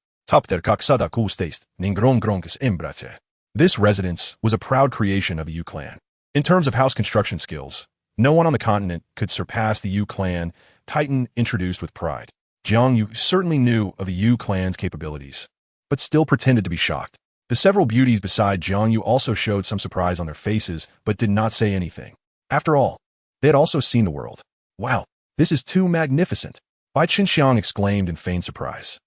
This residence was a proud creation of the Yu clan. In terms of house construction skills, no one on the continent could surpass the Yu clan, Titan introduced with pride. JiangYu certainly knew of the Yu clan's capabilities, but still pretended to be shocked. The several beauties beside JiangYu also showed some surprise on their faces, but did not say anything. After all, they had also seen the world. Wow, this is too magnificent, Bai Qinxiang exclaimed in feigned surprise.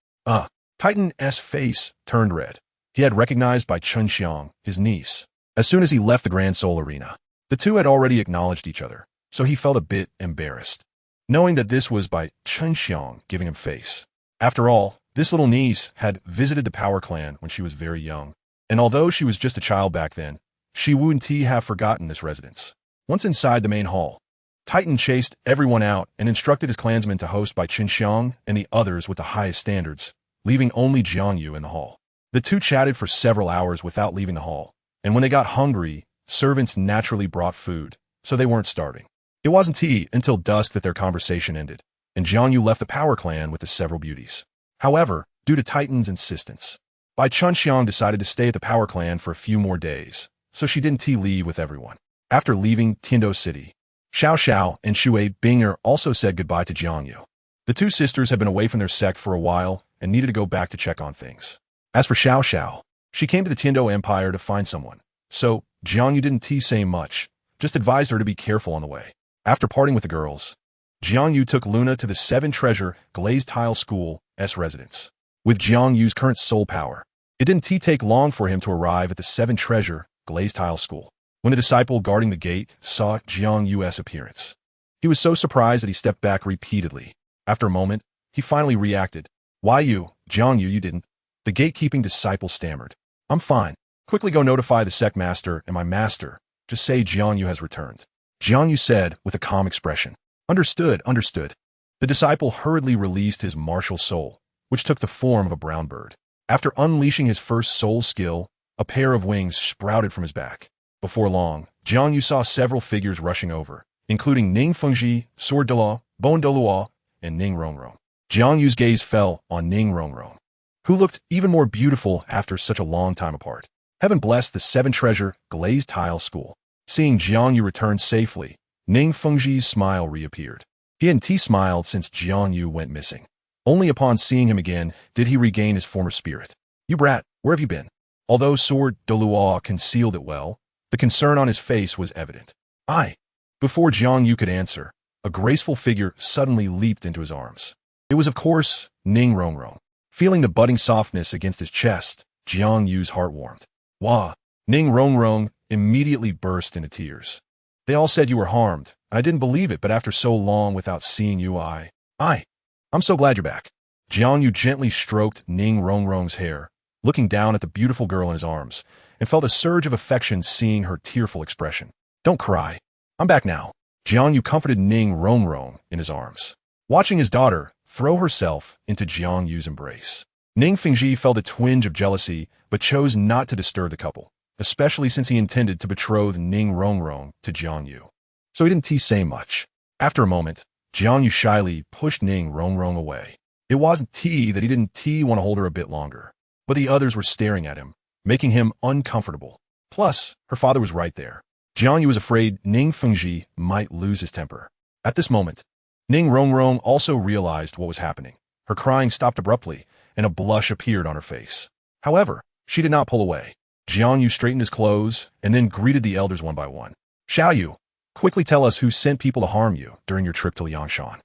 Titan's face turned red. He had recognized Bai Qinxiang, his niece. As soon as he left the Grand Soul Arena, the two had already acknowledged each other, so he felt a bit embarrassed, knowing that this was Bai Qinxiang giving him face. After all, this little niece had visited the Power Clan when she was very young, and although she was just a child back then, she wouldn't have forgotten this residence. Once inside the main hall, Titan chased everyone out and instructed his clansmen to host Bai Qinxiang and the others with the highest standards, leaving only Jiangyu in the hall. The two chatted for several hours without leaving the hall, and when they got hungry, servants naturally brought food, so they weren't starving. It wasn't until dusk that their conversation ended, and Jiangyu left the Power Clan with the several beauties. However, due to Titan's insistence, Bai Qinxiang decided to stay at the Power Clan for a few more days, so she didn't leave with everyone. After leaving Tiando City, Xiao Xiao and Shui Binger also said goodbye to Jiangyu. The two sisters had been away from their sect for a while and needed to go back to check on things. As for Xiao Xiao, she came to the Tiando Empire to find someone, so Jiangyu didn't say much, just advised her to be careful on the way. After parting with the girls, Jiangyu took Luna to the 7-treasure Glazed Tile School's residence. With Jiangyu's current soul power, it didn't take long for him to arrive at the 7-treasure Glazed Tile School. When the disciple guarding the gate saw Jiangyu's appearance, he was so surprised that he stepped back repeatedly. After a moment, he finally reacted. Why you, Jiangyu, you didn't? The gatekeeping disciple stammered. I'm fine. Quickly go notify the sect master and my master. Just say Jiangyu has returned. Jiangyu said with a calm expression. Understood, understood. The disciple hurriedly released his martial soul, which took the form of a brown bird. After unleashing his first soul skill, a pair of wings sprouted from his back. Before long, Jiangyu saw several figures rushing over, including Ning Fengji, Sword Dalu, Bon Doluo, and Ning Rongrong. Jiangyu's gaze fell on Ning Rongrong, who looked even more beautiful after such a long time apart. Heaven bless the 7-treasure Glazed Tile School. Seeing Jiangyu return safely, Ning Fengji's smile reappeared. He hadn't smiled since Jiangyu went missing. Only upon seeing him again did he regain his former spirit. You brat, where have you been? Although Sword Daluo concealed it well, the concern on his face was evident. Before Jiangyu could answer, a graceful figure suddenly leaped into his arms. It was, of course, Ning Rongrong. Feeling the budding softness against his chest, Jiangyu's heart warmed. Wah! Ning Rongrong immediately burst into tears. They all said you were harmed. and I didn't believe it, but after so long without seeing you, I'm so glad you're back. JiangYu gently stroked Ning Rongrong's hair, looking down at the beautiful girl in his arms, and felt a surge of affection seeing her tearful expression. Don't cry. I'm back now. JiangYu comforted Ning Rongrong in his arms, watching his daughter throw herself into JiangYu's embrace. Ning Fengji felt a twinge of jealousy, but chose not to disturb the couple, especially since he intended to betroth Ning Rongrong to JiangYu. So he didn't say much. After a moment, JiangYu shyly pushed Ning Rongrong away. It wasn't that he didn't want to hold her a bit longer, but the others were staring at him, making him uncomfortable. Plus, her father was right there. JiangYu was afraid Ning Fengji might lose his temper. At this moment, Ning Rongrong also realized what was happening. Her crying stopped abruptly, and a blush appeared on her face. However, she did not pull away. JiangYu straightened his clothes and then greeted the elders one by one. Xiaoyu, quickly tell us who sent people to harm you during your trip to Liangshan.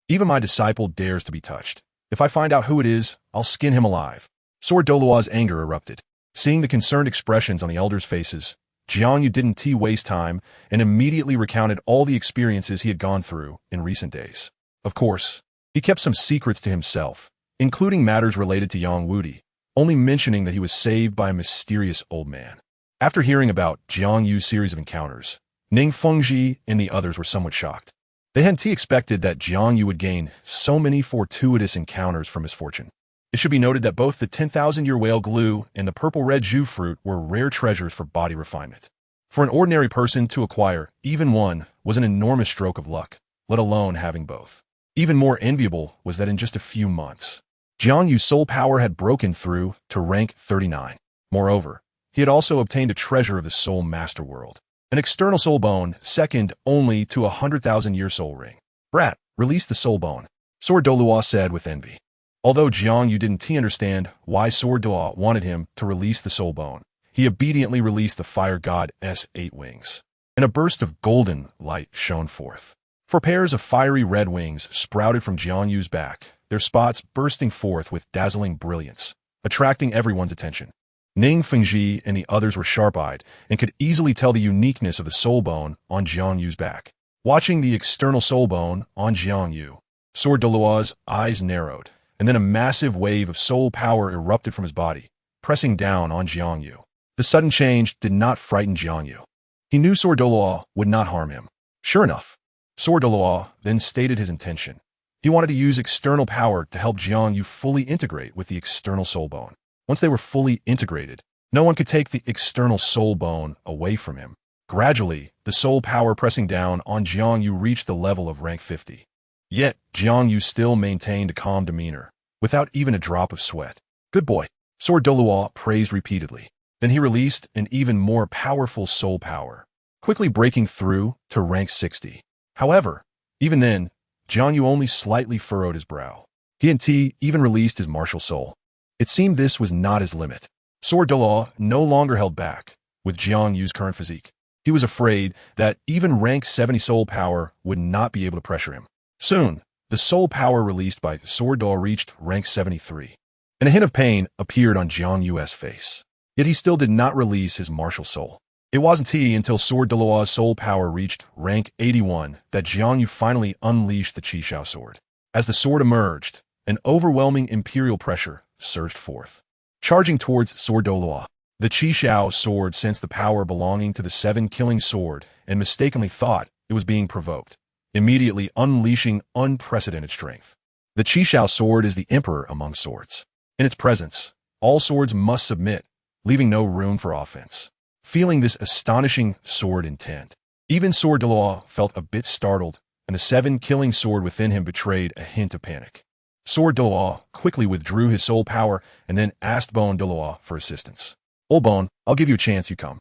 Even my disciple dares to be touched. If I find out who it is, I'll skin him alive. Sword Douluo's anger erupted. Seeing the concerned expressions on the elders' faces, JiangYu didn't waste time and immediately recounted all the experiences he had gone through in recent days. Of course, he kept some secrets to himself, including matters related to Yang Wudi, only mentioning that he was saved by a mysterious old man. After hearing about JiangYu's series of encounters, Ning Fengji and the others were somewhat shocked. They hadn't expected that JiangYu would gain so many fortuitous encounters from misfortune. It should be noted that both the 10,000-year whale glue and the purple-red Zhu fruit were rare treasures for body refinement. For an ordinary person to acquire even one was an enormous stroke of luck, let alone having both. Even more enviable was that in just a few months, JiangYu's soul power had broken through to rank 39. Moreover, he had also obtained a treasure of the soul master world, an external soul bone second only to a 100,000-year soul ring. Brat, release the soul bone, Sword Douluo said with envy. Although JiangYu didn't understand why Sword Douluo wanted him to release the soul bone, he obediently released the fire god's 8 wings, and a burst of golden light shone forth. 4 pairs of fiery red wings sprouted from JiangYu's back, their spots bursting forth with dazzling brilliance, attracting everyone's attention. Ning Fengji and the others were sharp-eyed and could easily tell the uniqueness of the soul bone on JiangYu's back. Watching the external soul bone on JiangYu, Sword Douluo's eyes narrowed, and then a massive wave of soul power erupted from his body, pressing down on JiangYu. The sudden change did not frighten JiangYu. He knew Sword Douluo would not harm him. Sure enough, Sword Douluo then stated his intention. He wanted to use external power to help JiangYu fully integrate with the external soul bone. Once they were fully integrated, no one could take the external soul bone away from him. Gradually, the soul power pressing down on JiangYu reached the level of rank 50. Yet, JiangYu still maintained a calm demeanor, without even a drop of sweat. Good boy, Sword Douluo praised repeatedly. Then he released an even more powerful soul power, quickly breaking through to rank 60. However, even then, JiangYu only slightly furrowed his brow. He and even released his martial soul. It seemed this was not his limit. Sword Douluo no longer held back with JiangYu's current physique. He was afraid that even rank 70 soul power would not be able to pressure him. Soon, the soul power released by Sword Douluo reached rank 73, and a hint of pain appeared on JiangYu's face. Yet he still did not release his martial soul. It wasn't until Sword Douluo's soul power reached rank 81 that JiangYu finally unleashed the Chixiao Sword. As the sword emerged, an overwhelming imperial pressure surged forth. Charging towards Sword Douluo, the Chixiao Sword sensed the power belonging to the 7-killing sword and mistakenly thought it was being provoked, immediately unleashing unprecedented strength. The Chixiao Sword is the emperor among swords. In its presence, all swords must submit, leaving no room for offense. Feeling this astonishing sword intent, even Sword Douluo felt a bit startled, and the 7-killing sword within him betrayed a hint of panic. Sword Douluo quickly withdrew his soul power and then asked Bone Douluo for assistance. Old Bone, I'll give you a chance, you come.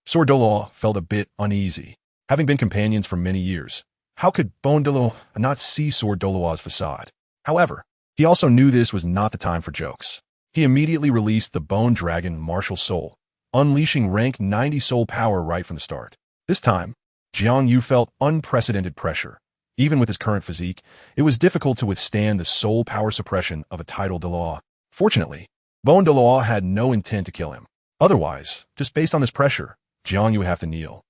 Sword Douluo felt a bit uneasy. Having been companions for many years, how could Bone Douluo not see Sword Douluo's facade? However, he also knew this was not the time for jokes. He immediately released the Bone Dragon Martial Soul, unleashing rank 90 soul power right from the start. This time, JiangYu felt unprecedented pressure. Even with his current physique, it was difficult to withstand the soul power suppression of a titled Douluo. Fortunately, Bone Douluo had no intent to kill him. Otherwise, just based on this pressure, JiangYu would have to kneel.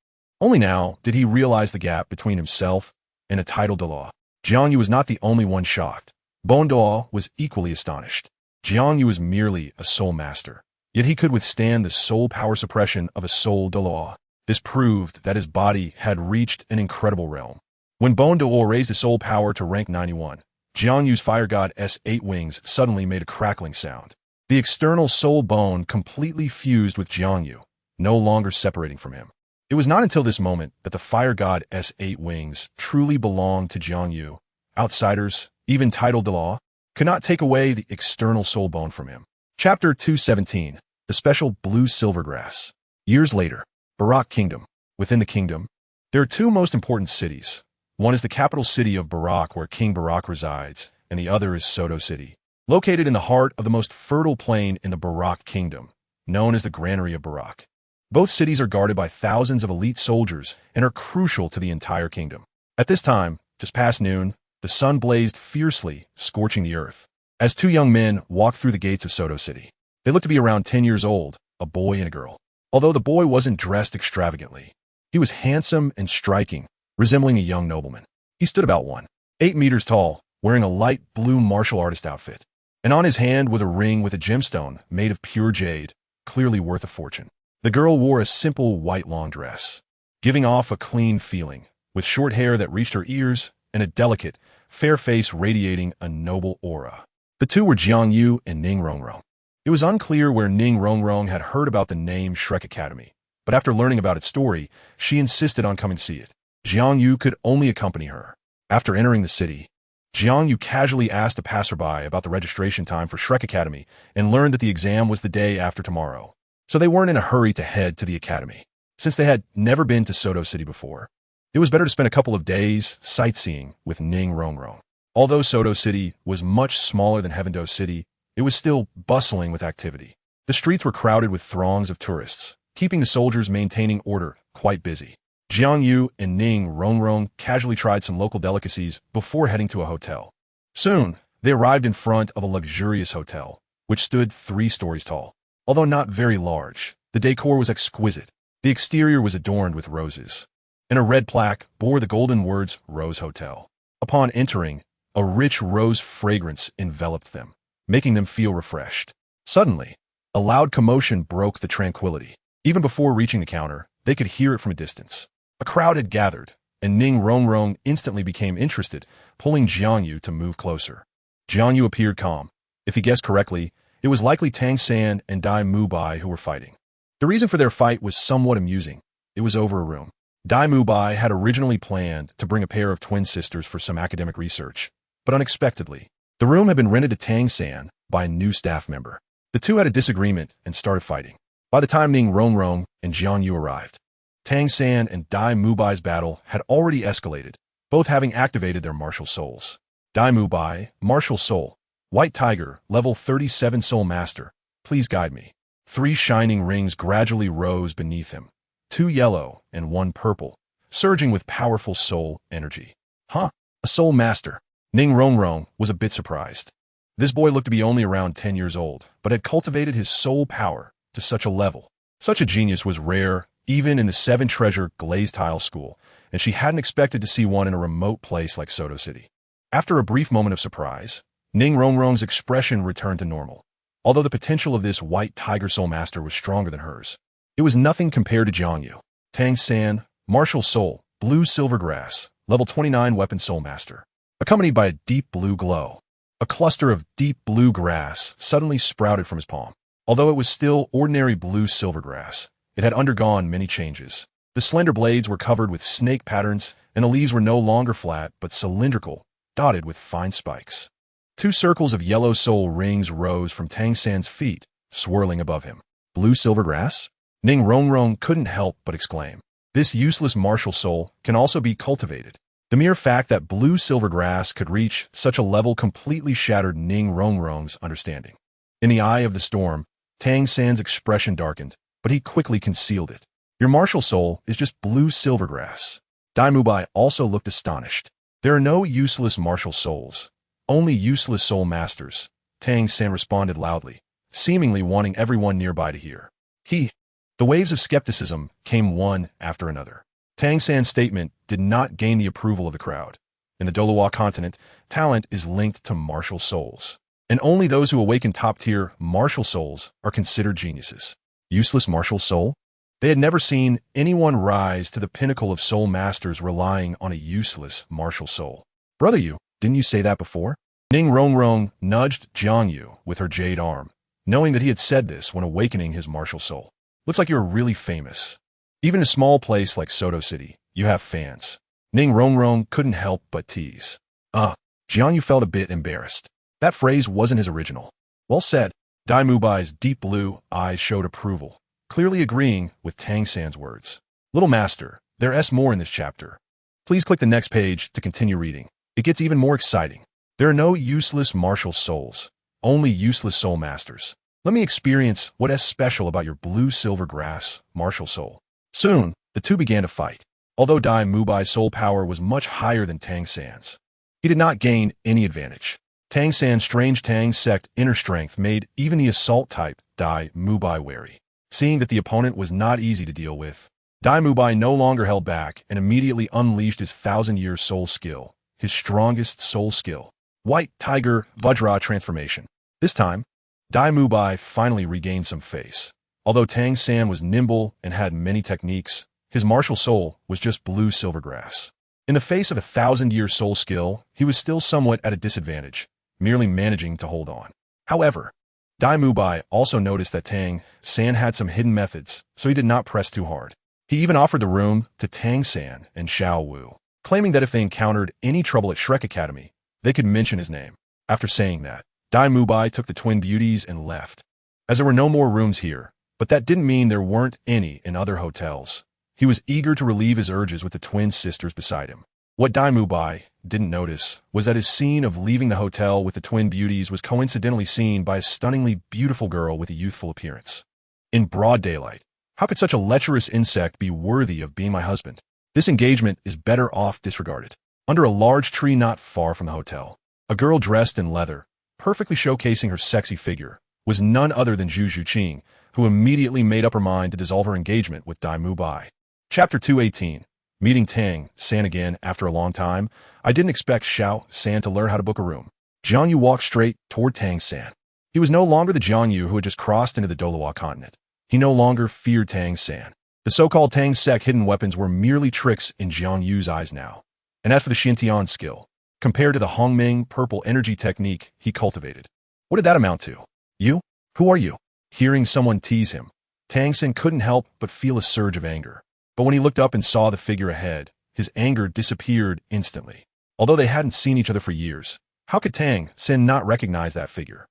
Only now did he realize the gap between himself and a title Dalu. Jiang Yu was not the only one shocked. Dalu was equally astonished. Jiang Yu was merely a soul master, yet he could withstand the soul power suppression of a soul Dalu. This proved that his body had reached an incredible realm. When Dalu raised his soul power to rank 91, Jiang Yu's fire god's 8 wings suddenly made a crackling sound. The external soul bone completely fused with Jiang Yu, no longer separating from him. It was not until this moment that the fire god's 8 wings truly belonged to Jiang Yu. Outsiders, even titled Dalu, could not take away the external soul bone from him. Chapter 217, The Special Blue Silvergrass. Years later, Barak Kingdom. Within the kingdom, there are 2 most important cities. One is the capital city of Barak, where King Barak resides, and the other is Soto City, located in the heart of the most fertile plain in the Barak Kingdom, known as the Granary of Barak. Both cities are guarded by thousands of elite soldiers and are crucial to the entire kingdom. At this time, just past noon, the sun blazed fiercely, scorching the earth. As 2 young men walked through the gates of Soto City, they looked to be around 10 years old, a boy and a girl. Although the boy wasn't dressed extravagantly, he was handsome and striking, resembling a young nobleman. He stood about 1.8 meters tall, wearing a light blue martial artist outfit, and on his hand was a ring with a gemstone made of pure jade, clearly worth a fortune. The girl wore a simple white long dress, giving off a clean feeling, with short hair that reached her ears and a delicate, fair face radiating a noble aura. The 2 were Jiang Yu and Ning Rongrong. It was unclear where Ning Rongrong had heard about the name Shrek Academy, but after learning about its story, she insisted on coming to see it. Jiang Yu could only accompany her. After entering the city, Jiang Yu casually asked a passerby about the registration time for Shrek Academy and learned that the exam was the day after tomorrow. So they weren't in a hurry to head to the academy. Since they had never been to Soto City before, it was better to spend a couple of days sightseeing with Ning Rongrong. Although Soto City was much smaller than Heavendo City, it was still bustling with activity. The streets were crowded with throngs of tourists, keeping the soldiers maintaining order quite busy. Jiang Yu and Ning Rongrong casually tried some local delicacies before heading to a hotel. Soon, they arrived in front of a luxurious hotel, which stood 3 stories tall. Although not very large, the decor was exquisite. The exterior was adorned with roses, and a red plaque bore the golden words Rose Hotel. Upon entering, a rich rose fragrance enveloped them, making them feel refreshed. Suddenly, a loud commotion broke the tranquility. Even before reaching the counter, they could hear it from a distance. A crowd had gathered, and Ning Rongrong instantly became interested, pulling Jiang Yu to move closer. Jiang Yu appeared calm. If he guessed correctly, it was likely Tang San and Dai Mubai who were fighting. The reason for their fight was somewhat amusing. It was over a room. Dai Mubai had originally planned to bring a pair of twin sisters for some academic research, but unexpectedly, the room had been rented to Tang San by a new staff member. The 2 had a disagreement and started fighting. By the time Ning Rongrong and Jiang Yu arrived, Tang San and Dai Mubai's battle had already escalated, both having activated their martial souls. Dai Mubai, martial soul, White Tiger, level 37 soul master, please guide me. 3 shining rings gradually rose beneath him, 2 yellow and 1 purple, surging with powerful soul energy. Huh? A soul master. Ning Rongrong was a bit surprised. This boy looked to be only around 10 years old, but had cultivated his soul power to such a level. Such a genius was rare even in the 7-treasure Glazed tile school, and she hadn't expected to see one in a remote place like Soto City. After a brief moment of surprise, Ning Rongrong's expression returned to normal. Although the potential of this white tiger soul master was stronger than hers, it was nothing compared to Jiang Yu. Tang San, martial soul, blue silvergrass, level 29 weapon soul master. Accompanied by a deep blue glow, a cluster of deep blue grass suddenly sprouted from his palm. Although it was still ordinary blue silvergrass, it had undergone many changes. The slender blades were covered with snake patterns, and the leaves were no longer flat but cylindrical, dotted with fine spikes. 2 circles of yellow soul rings rose from Tang San's feet, swirling above him. Blue silvergrass? Ning Rongrong couldn't help but exclaim. This useless martial soul can also be cultivated. The mere fact that blue silvergrass could reach such a level completely shattered Ning Rongrong's understanding. In the eye of the storm, Tang San's expression darkened, but he quickly concealed it. Your martial soul is just blue silvergrass. Dai Mubai also looked astonished. There are no useless martial souls, only useless soul masters, Tang San responded loudly, seemingly wanting everyone nearby to hear. The waves of skepticism came one after another. Tang San's statement did not gain the approval of the crowd. In the Douluo Continent, talent is linked to martial souls, and only those who awaken top-tier martial souls are considered geniuses. Useless martial soul? They had never seen anyone rise to the pinnacle of soul masters relying on a useless martial soul. Brother Yu, didn't you say that before? Ning Rongrong nudged Jiang Yu with her jade arm, knowing that he had said this when awakening his martial soul. Looks like you're really famous. Even in a small place like Soto City, you have fans. Ning Rongrong couldn't help but tease. Jiang Yu felt a bit embarrassed. That phrase wasn't his original. Well said. Dai Mubai's deep blue eyes showed approval, clearly agreeing with Tang San's words. Little Master, there's more in this chapter. Please click the next page to continue reading. It gets even more exciting. There are no useless martial souls, only useless soul masters. Let me experience what is special about your blue silver grass martial soul. Soon, the two began to fight. Although Dai Mubai's soul power was much higher than Tang San's, he did not gain any advantage. Tang San's strange Tang sect inner strength made even the assault type Dai Mubai wary. Seeing that the opponent was not easy to deal with, Dai Mubai no longer held back and immediately unleashed his 1,000-year soul skill, his strongest soul skill, White Tiger Vajra transformation. This time, Dai Mubai finally regained some face. Although Tang San was nimble and had many techniques, his martial soul was just blue silver grass. In the face of a 1,000-year soul skill, he was still somewhat at a disadvantage, merely managing to hold on. However, Dai Mubai also noticed that Tang San had some hidden methods, so he did not press too hard. He even offered the room to Tang San and Xiao Wu, claiming that if they encountered any trouble at Shrek Academy, they could mention his name. After saying that, Dai Mubai took the twin beauties and left, as there were no more rooms here, but that didn't mean there weren't any in other hotels. He was eager to relieve his urges with the twin sisters beside him. What Dai Mubai didn't notice was that his scene of leaving the hotel with the twin beauties was coincidentally seen by a stunningly beautiful girl with a youthful appearance. In broad daylight, how could such a lecherous insect be worthy of being my husband? This engagement is better off disregarded. Under a large tree not far from the hotel, a girl dressed in leather, perfectly showcasing her sexy figure, was none other than Zhu Zhuqing, who immediately made up her mind to dissolve her engagement with Dai Mubai. Chapter 218. Meeting Tang San again after a long time, I didn't expect Xiao San to learn how to book a room. Jiang Yu walked straight toward Tang San. He was no longer the Jiang Yu who had just crossed into the Douluo Continent. He no longer feared Tang San. The so-called Tang Sec hidden weapons were merely tricks in Jiang Yu's eyes now. And as for the Jing Tian skill, compared to the Hongming purple energy technique he cultivated, what did that amount to? You? Who are you? Hearing someone tease him, Tang San couldn't help but feel a surge of anger. But when he looked up and saw the figure ahead, his anger disappeared instantly. Although they hadn't seen each other for years, how could Tang San not recognize that figure?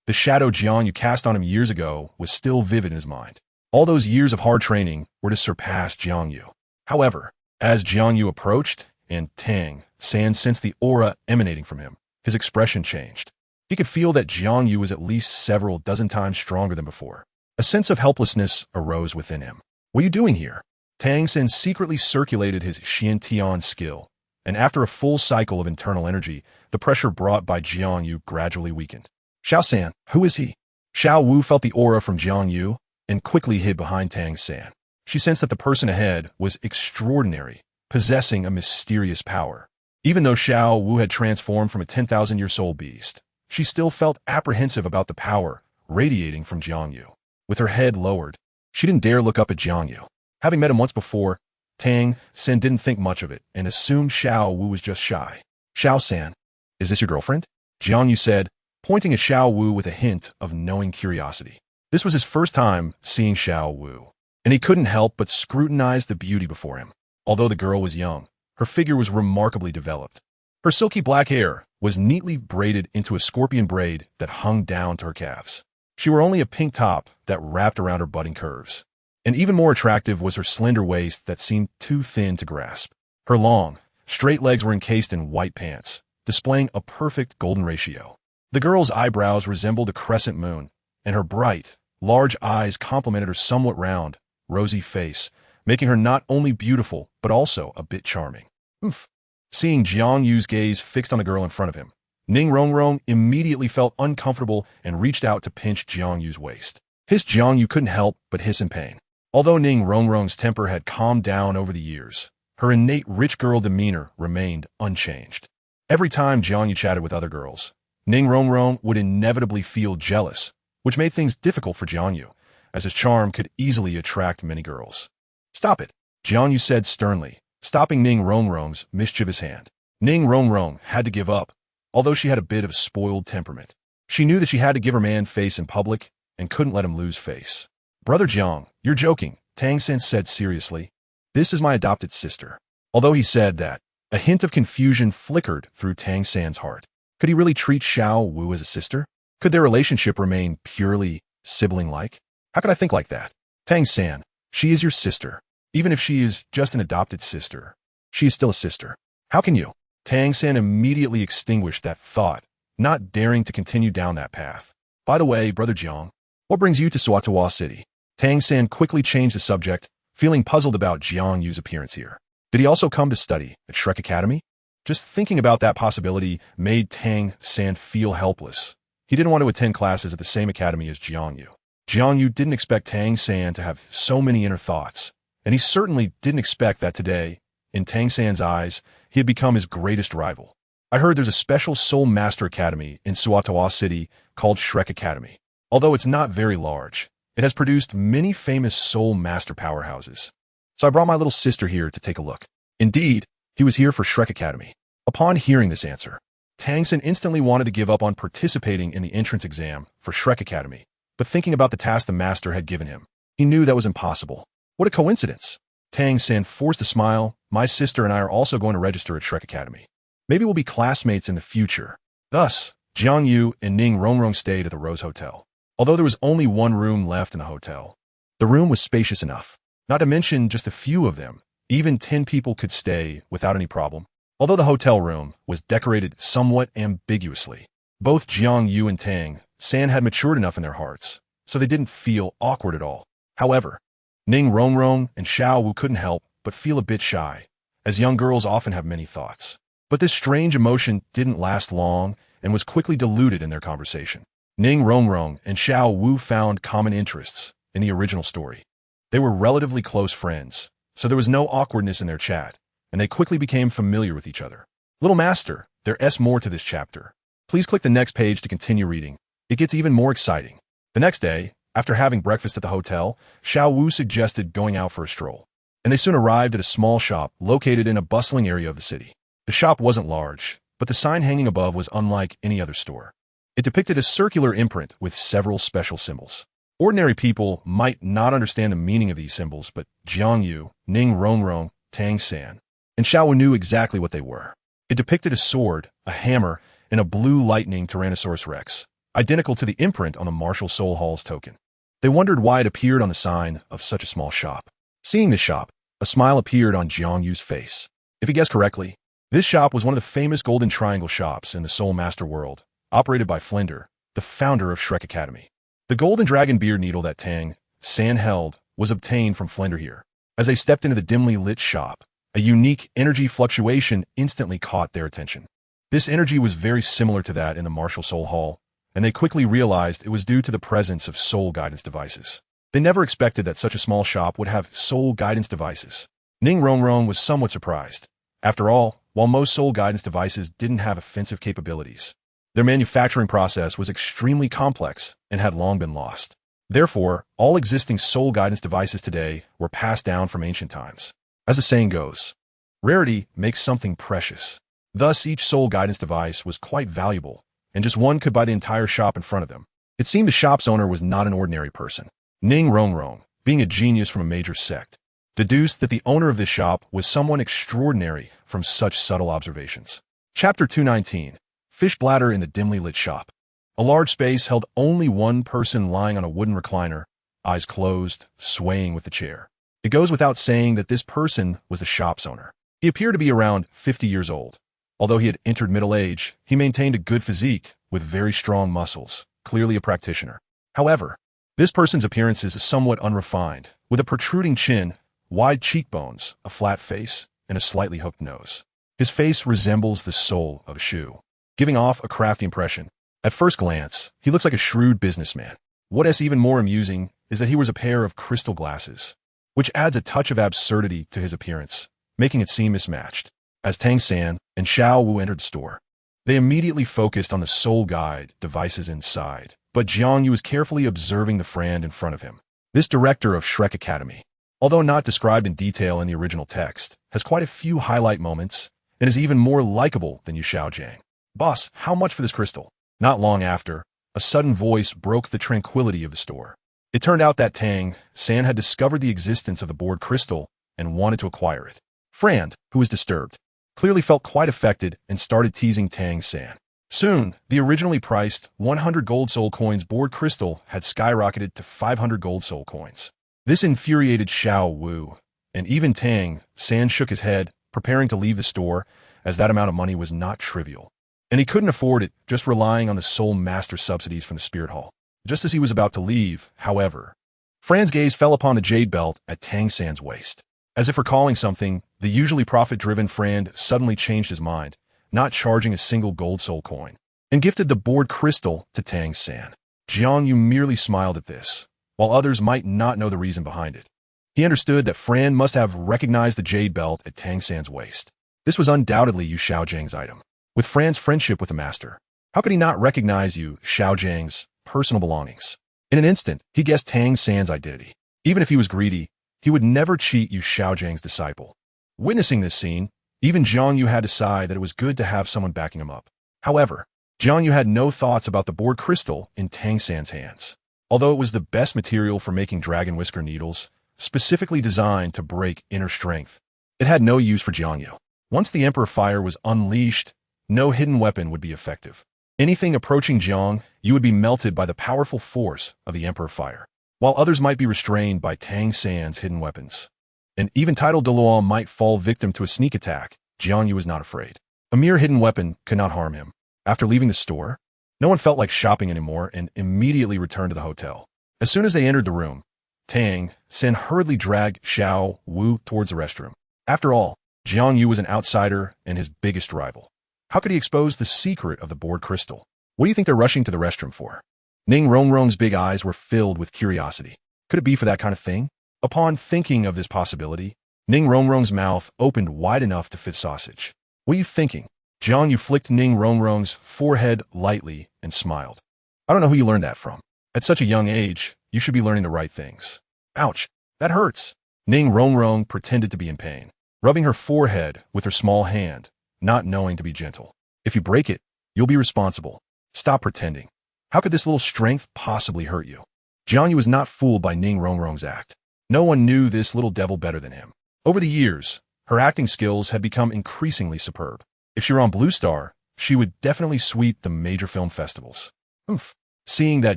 The shadow Jiang Yu cast on him years ago was still vivid in his mind. All those years of hard training were to surpass Jiang Yu. However, as Jiang Yu approached, and Tang San sensed the aura emanating from him, his expression changed. He could feel that Jiang Yu was at least several dozen times stronger than before. A sense of helplessness arose within him. What are you doing here? Tang San secretly circulated his Jing Tian skill, and after a full cycle of internal energy, the pressure brought by Jiang Yu gradually weakened. Xiao San, who is he? Xiao Wu felt the aura from Jiang Yu and quickly hid behind Tang San. She sensed that the person ahead was extraordinary, possessing a mysterious power. Even though Xiao Wu had transformed from a 10,000-year soul beast, she still felt apprehensive about the power radiating from Jiang Yu. With her head lowered, she didn't dare look up at Jiang Yu. Having met him once before, Tang San didn't think much of it and assumed Xiao Wu was just shy. Xiao San, is this your girlfriend? Jiang Yu said, pointing at Xiao Wu with a hint of knowing curiosity. This was his first time seeing Xiao Wu, and he couldn't help but scrutinize the beauty before him. Although the girl was young, her figure was remarkably developed. Her silky black hair was neatly braided into a scorpion braid that hung down to her calves. She wore only a pink top that wrapped around her budding curves. And even more attractive was her slender waist that seemed too thin to grasp. Her long, straight legs were encased in white pants, displaying a perfect golden ratio. The girl's eyebrows resembled a crescent moon, and her bright, large eyes complemented her somewhat round, rosy face, making her not only beautiful, but also a bit charming. Oof. Seeing Jiang Yu's gaze fixed on the girl in front of him, Ning Rongrong immediately felt uncomfortable and reached out to pinch Jiang Yu's waist. Jiang Yu couldn't help but hiss in pain. Although Ning Rongrong's temper had calmed down over the years, her innate rich girl demeanor remained unchanged. Every time JiangYu chatted with other girls, Ning Rongrong would inevitably feel jealous, which made things difficult for JiangYu, as his charm could easily attract many girls. "Stop it," JiangYu said sternly, stopping Ning Rongrong's mischievous hand. Ning Rongrong had to give up, although she had a bit of a spoiled temperament. She knew that she had to give her man face in public and couldn't let him lose face. "Brother Jiang, you're joking," Tang San said seriously. "This is my adopted sister." Although he said that, a hint of confusion flickered through Tang San's heart. Could he really treat Xiao Wu as a sister? Could their relationship remain purely sibling-like? How could I think like that? Tang San, she is your sister. Even if she is just an adopted sister, she is still a sister. How can you? Tang San immediately extinguished that thought, not daring to continue down that path. "By the way, Brother Jiang, what brings you to Suatawa City?" Tang San quickly changed the subject, feeling puzzled about Jiang Yu's appearance here. Did he also come to study at Shrek Academy? Just thinking about that possibility made Tang San feel helpless. He didn't want to attend classes at the same academy as Jiang Yu. Jiang Yu didn't expect Tang San to have so many inner thoughts, and he certainly didn't expect that today, in Tang San's eyes, he had become his greatest rival. "I heard there's a special Soul Master Academy in Suatawa City called Shrek Academy. Although it's not very large, it has produced many famous Soul Master powerhouses. So I brought my little sister here to take a look." Indeed, he was here for Shrek Academy. Upon hearing this answer, Tang San instantly wanted to give up on participating in the entrance exam for Shrek Academy, but thinking about the task the master had given him, he knew that was impossible. What a coincidence! Tang San forced a smile. "My sister and I are also going to register at Shrek Academy. Maybe we'll be classmates in the future." Thus, Jiang Yu and Ning Rongrong stayed at the Rose Hotel. Although there was only one room left in the hotel, the room was spacious enough. Not to mention just a few of them, even 10 people could stay without any problem. Although the hotel room was decorated somewhat ambiguously, both Jiang Yu and Tang San had matured enough in their hearts, so they didn't feel awkward at all. However, Ning Rongrong and Xiao Wu couldn't help but feel a bit shy, as young girls often have many thoughts. But this strange emotion didn't last long and was quickly diluted in their conversation. Ning Rongrong and Xiao Wu found common interests in the original story. They were relatively close friends, so there was no awkwardness in their chat, and they quickly became familiar with each other. Little Master, there's more to this chapter. Please click the next page to continue reading. It gets even more exciting. The next day, after having breakfast at the hotel, Xiao Wu suggested going out for a stroll, and they soon arrived at a small shop located in a bustling area of the city. The shop wasn't large, but the sign hanging above was unlike any other store. It depicted a circular imprint with several special symbols. Ordinary people might not understand the meaning of these symbols, but Jiang Yu, Ning Rongrong, Tang San, and Xiao Wu knew exactly what they were. It depicted a sword, a hammer, and a blue lightning Tyrannosaurus Rex, identical to the imprint on the Martial Soul Hall's token. They wondered why it appeared on the sign of such a small shop. Seeing this shop, a smile appeared on Jiang Yu's face. If he guessed correctly, this shop was one of the famous Golden Triangle shops in the Soul Master world, operated by Flender, the founder of Shrek Academy. The golden dragon beard needle that Tang San held was obtained from Flender here. As they stepped into the dimly lit shop, a unique energy fluctuation instantly caught their attention. This energy was very similar to that in the Martial Soul Hall, and they quickly realized it was due to the presence of soul guidance devices. They never expected that such a small shop would have soul guidance devices. Ning Rongrong was somewhat surprised. After all, while most soul guidance devices didn't have offensive capabilities, their manufacturing process was extremely complex and had long been lost. Therefore, all existing soul guidance devices today were passed down from ancient times. As the saying goes, rarity makes something precious. Thus, each soul guidance device was quite valuable, and just one could buy the entire shop in front of them. It seemed the shop's owner was not an ordinary person. Ning Rongrong, being a genius from a major sect, deduced that the owner of this shop was someone extraordinary from such subtle observations. Chapter 219, Fish Bladder in the Dimly Lit Shop. A large space held only one person lying on a wooden recliner, eyes closed, swaying with the chair. It goes without saying that this person was the shop's owner. He appeared to be around 50 years old. Although he had entered middle age, he maintained a good physique with very strong muscles, clearly a practitioner. However, this person's appearance is somewhat unrefined, with a protruding chin, wide cheekbones, a flat face, and a slightly hooked nose. His face resembles the sole of a shoe, giving off a crafty impression. At first glance, he looks like a shrewd businessman. What is even more amusing is that he wears a pair of crystal glasses, which adds a touch of absurdity to his appearance, making it seem mismatched. As Tang San and Xiao Wu entered the store, they immediately focused on the soul guide devices inside, but Jiang Yu was carefully observing the friend in front of him. This director of Shrek Academy, although not described in detail in the original text, has quite a few highlight moments and is even more likable than Yu Xiaojiang. Boss, how much for this crystal? Not long after, a sudden voice broke the tranquility of the store. It turned out that Tang San had discovered the existence of the board crystal and wanted to acquire it. Fran, who was disturbed, clearly felt quite affected and started teasing Tang San. Soon, the originally priced 100 gold soul coins board crystal had skyrocketed to 500 gold soul coins. This infuriated Xiao Wu, and even Tang San shook his head, preparing to leave the store, as that amount of money was not trivial. And he couldn't afford it, just relying on the soul master subsidies from the Spirit Hall. Just as he was about to leave, however, Fran's gaze fell upon the jade belt at Tang San's waist. As if recalling something, the usually profit-driven Fran suddenly changed his mind, not charging a single gold soul coin, and gifted the board crystal to Tang San. Jiang Yu merely smiled at this, while others might not know the reason behind it. He understood that Fran must have recognized the jade belt at Tang San's waist. This was undoubtedly Yu Xiaojiang's item. With Fran's friendship with the master, how could he not recognize Yu Xiaojiang's personal belongings? In an instant, he guessed Tang San's identity. Even if he was greedy, he would never cheat Yu Xiaojiang's disciple. Witnessing this scene, even Jiang Yu had to sigh that it was good to have someone backing him up. However, Jiang Yu had no thoughts about the board crystal in Tang San's hands. Although it was the best material for making dragon whisker needles, specifically designed to break inner strength, it had no use for Jiang Yu. Once the Emperor Fire was unleashed, no hidden weapon would be effective. Anything approaching Jiang Yu would be melted by the powerful force of the Emperor Fire, while others might be restrained by Tang San's hidden weapons. And even titled Dalu might fall victim to a sneak attack. Jiang Yu was not afraid. A mere hidden weapon could not harm him. After leaving the store, no one felt like shopping anymore and immediately returned to the hotel. As soon as they entered the room, Tang San hurriedly dragged Xiao Wu towards the restroom. After all, Jiang Yu was an outsider and his biggest rival. How could he expose the secret of the board crystal? What do you think they're rushing to the restroom for? Ning Rongrong's big eyes were filled with curiosity. Could it be for that kind of thing? Upon thinking of this possibility, Ning Rongrong's mouth opened wide enough to fit sausage. What are you thinking? Jiang Yu flicked Ning Rongrong's forehead lightly and smiled. I don't know who you learned that from. At such a young age, you should be learning the right things. Ouch, that hurts. Ning Rongrong pretended to be in pain, rubbing her forehead with her small hand, not knowing to be gentle. If you break it, you'll be responsible. Stop pretending. How could this little strength possibly hurt you? Jiang Yu was not fooled by Ning Rongrong's act. No one knew this little devil better than him. Over the years, her acting skills had become increasingly superb. If she were on Blue Star, she would definitely sweep the major film festivals. Oof. Seeing that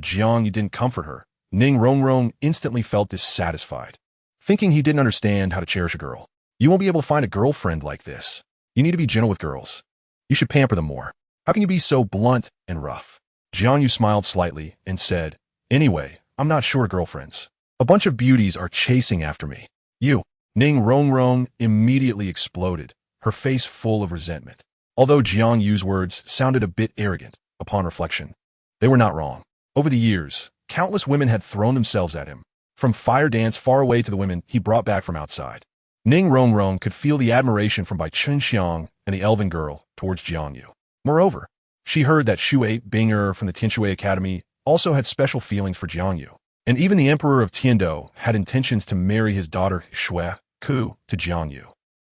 Jiang Yu didn't comfort her, Ning Rongrong instantly felt dissatisfied, thinking he didn't understand how to cherish a girl. You won't be able to find a girlfriend like this. You need to be gentle with girls. You should pamper them more. How can you be so blunt and rough? Jiang Yu smiled slightly and said, Anyway, I'm not sure girlfriends. A bunch of beauties are chasing after me. You. Ning Rongrong immediately exploded, her face full of resentment. Although Jiang Yu's words sounded a bit arrogant, upon reflection, they were not wrong. Over the years, countless women had thrown themselves at him, from fire dance far away to the women he brought back from outside. Ning Rongrong could feel the admiration from Bai Chunxiang and the elven girl towards Jiang Yu. Moreover, she heard that Shui Binger from the Tianshui Academy also had special feelings for Jiang Yu, and even the Emperor of Tiandou had intentions to marry his daughter Shui Ku to Jiang Yu.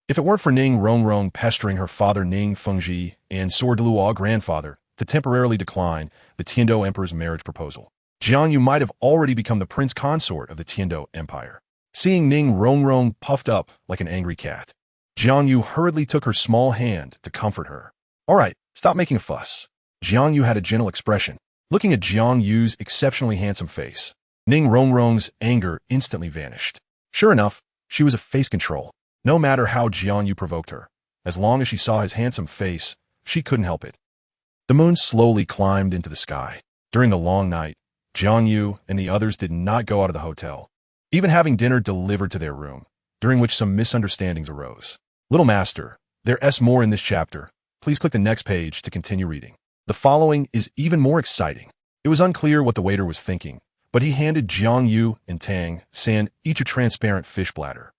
If it weren't for Ning Rongrong pestering her father Ning Fengji and Sword Daluo grandfather to temporarily decline the Tiandou Emperor's marriage proposal, Jiang Yu might have already become the prince consort of the Tiandou Empire. Seeing Ning Rongrong puffed up like an angry cat, Jiang Yu hurriedly took her small hand to comfort her. All right, stop making a fuss. Jiang Yu had a gentle expression. Looking at Jiang Yu's exceptionally handsome face, Ning Rongrong's anger instantly vanished. Sure enough, she was a face control. No matter how Jiang Yu provoked her, as long as she saw his handsome face, she couldn't help it. The moon slowly climbed into the sky. During the long night, Jiang Yu and the others did not go out of the hotel, even having dinner delivered to their room, during which some misunderstandings arose. Little Master, there's more in this chapter. Please click the next page to continue reading. The following is even more exciting. It was unclear what the waiter was thinking, but he handed Jiang Yu and Tang San each a transparent fish bladder.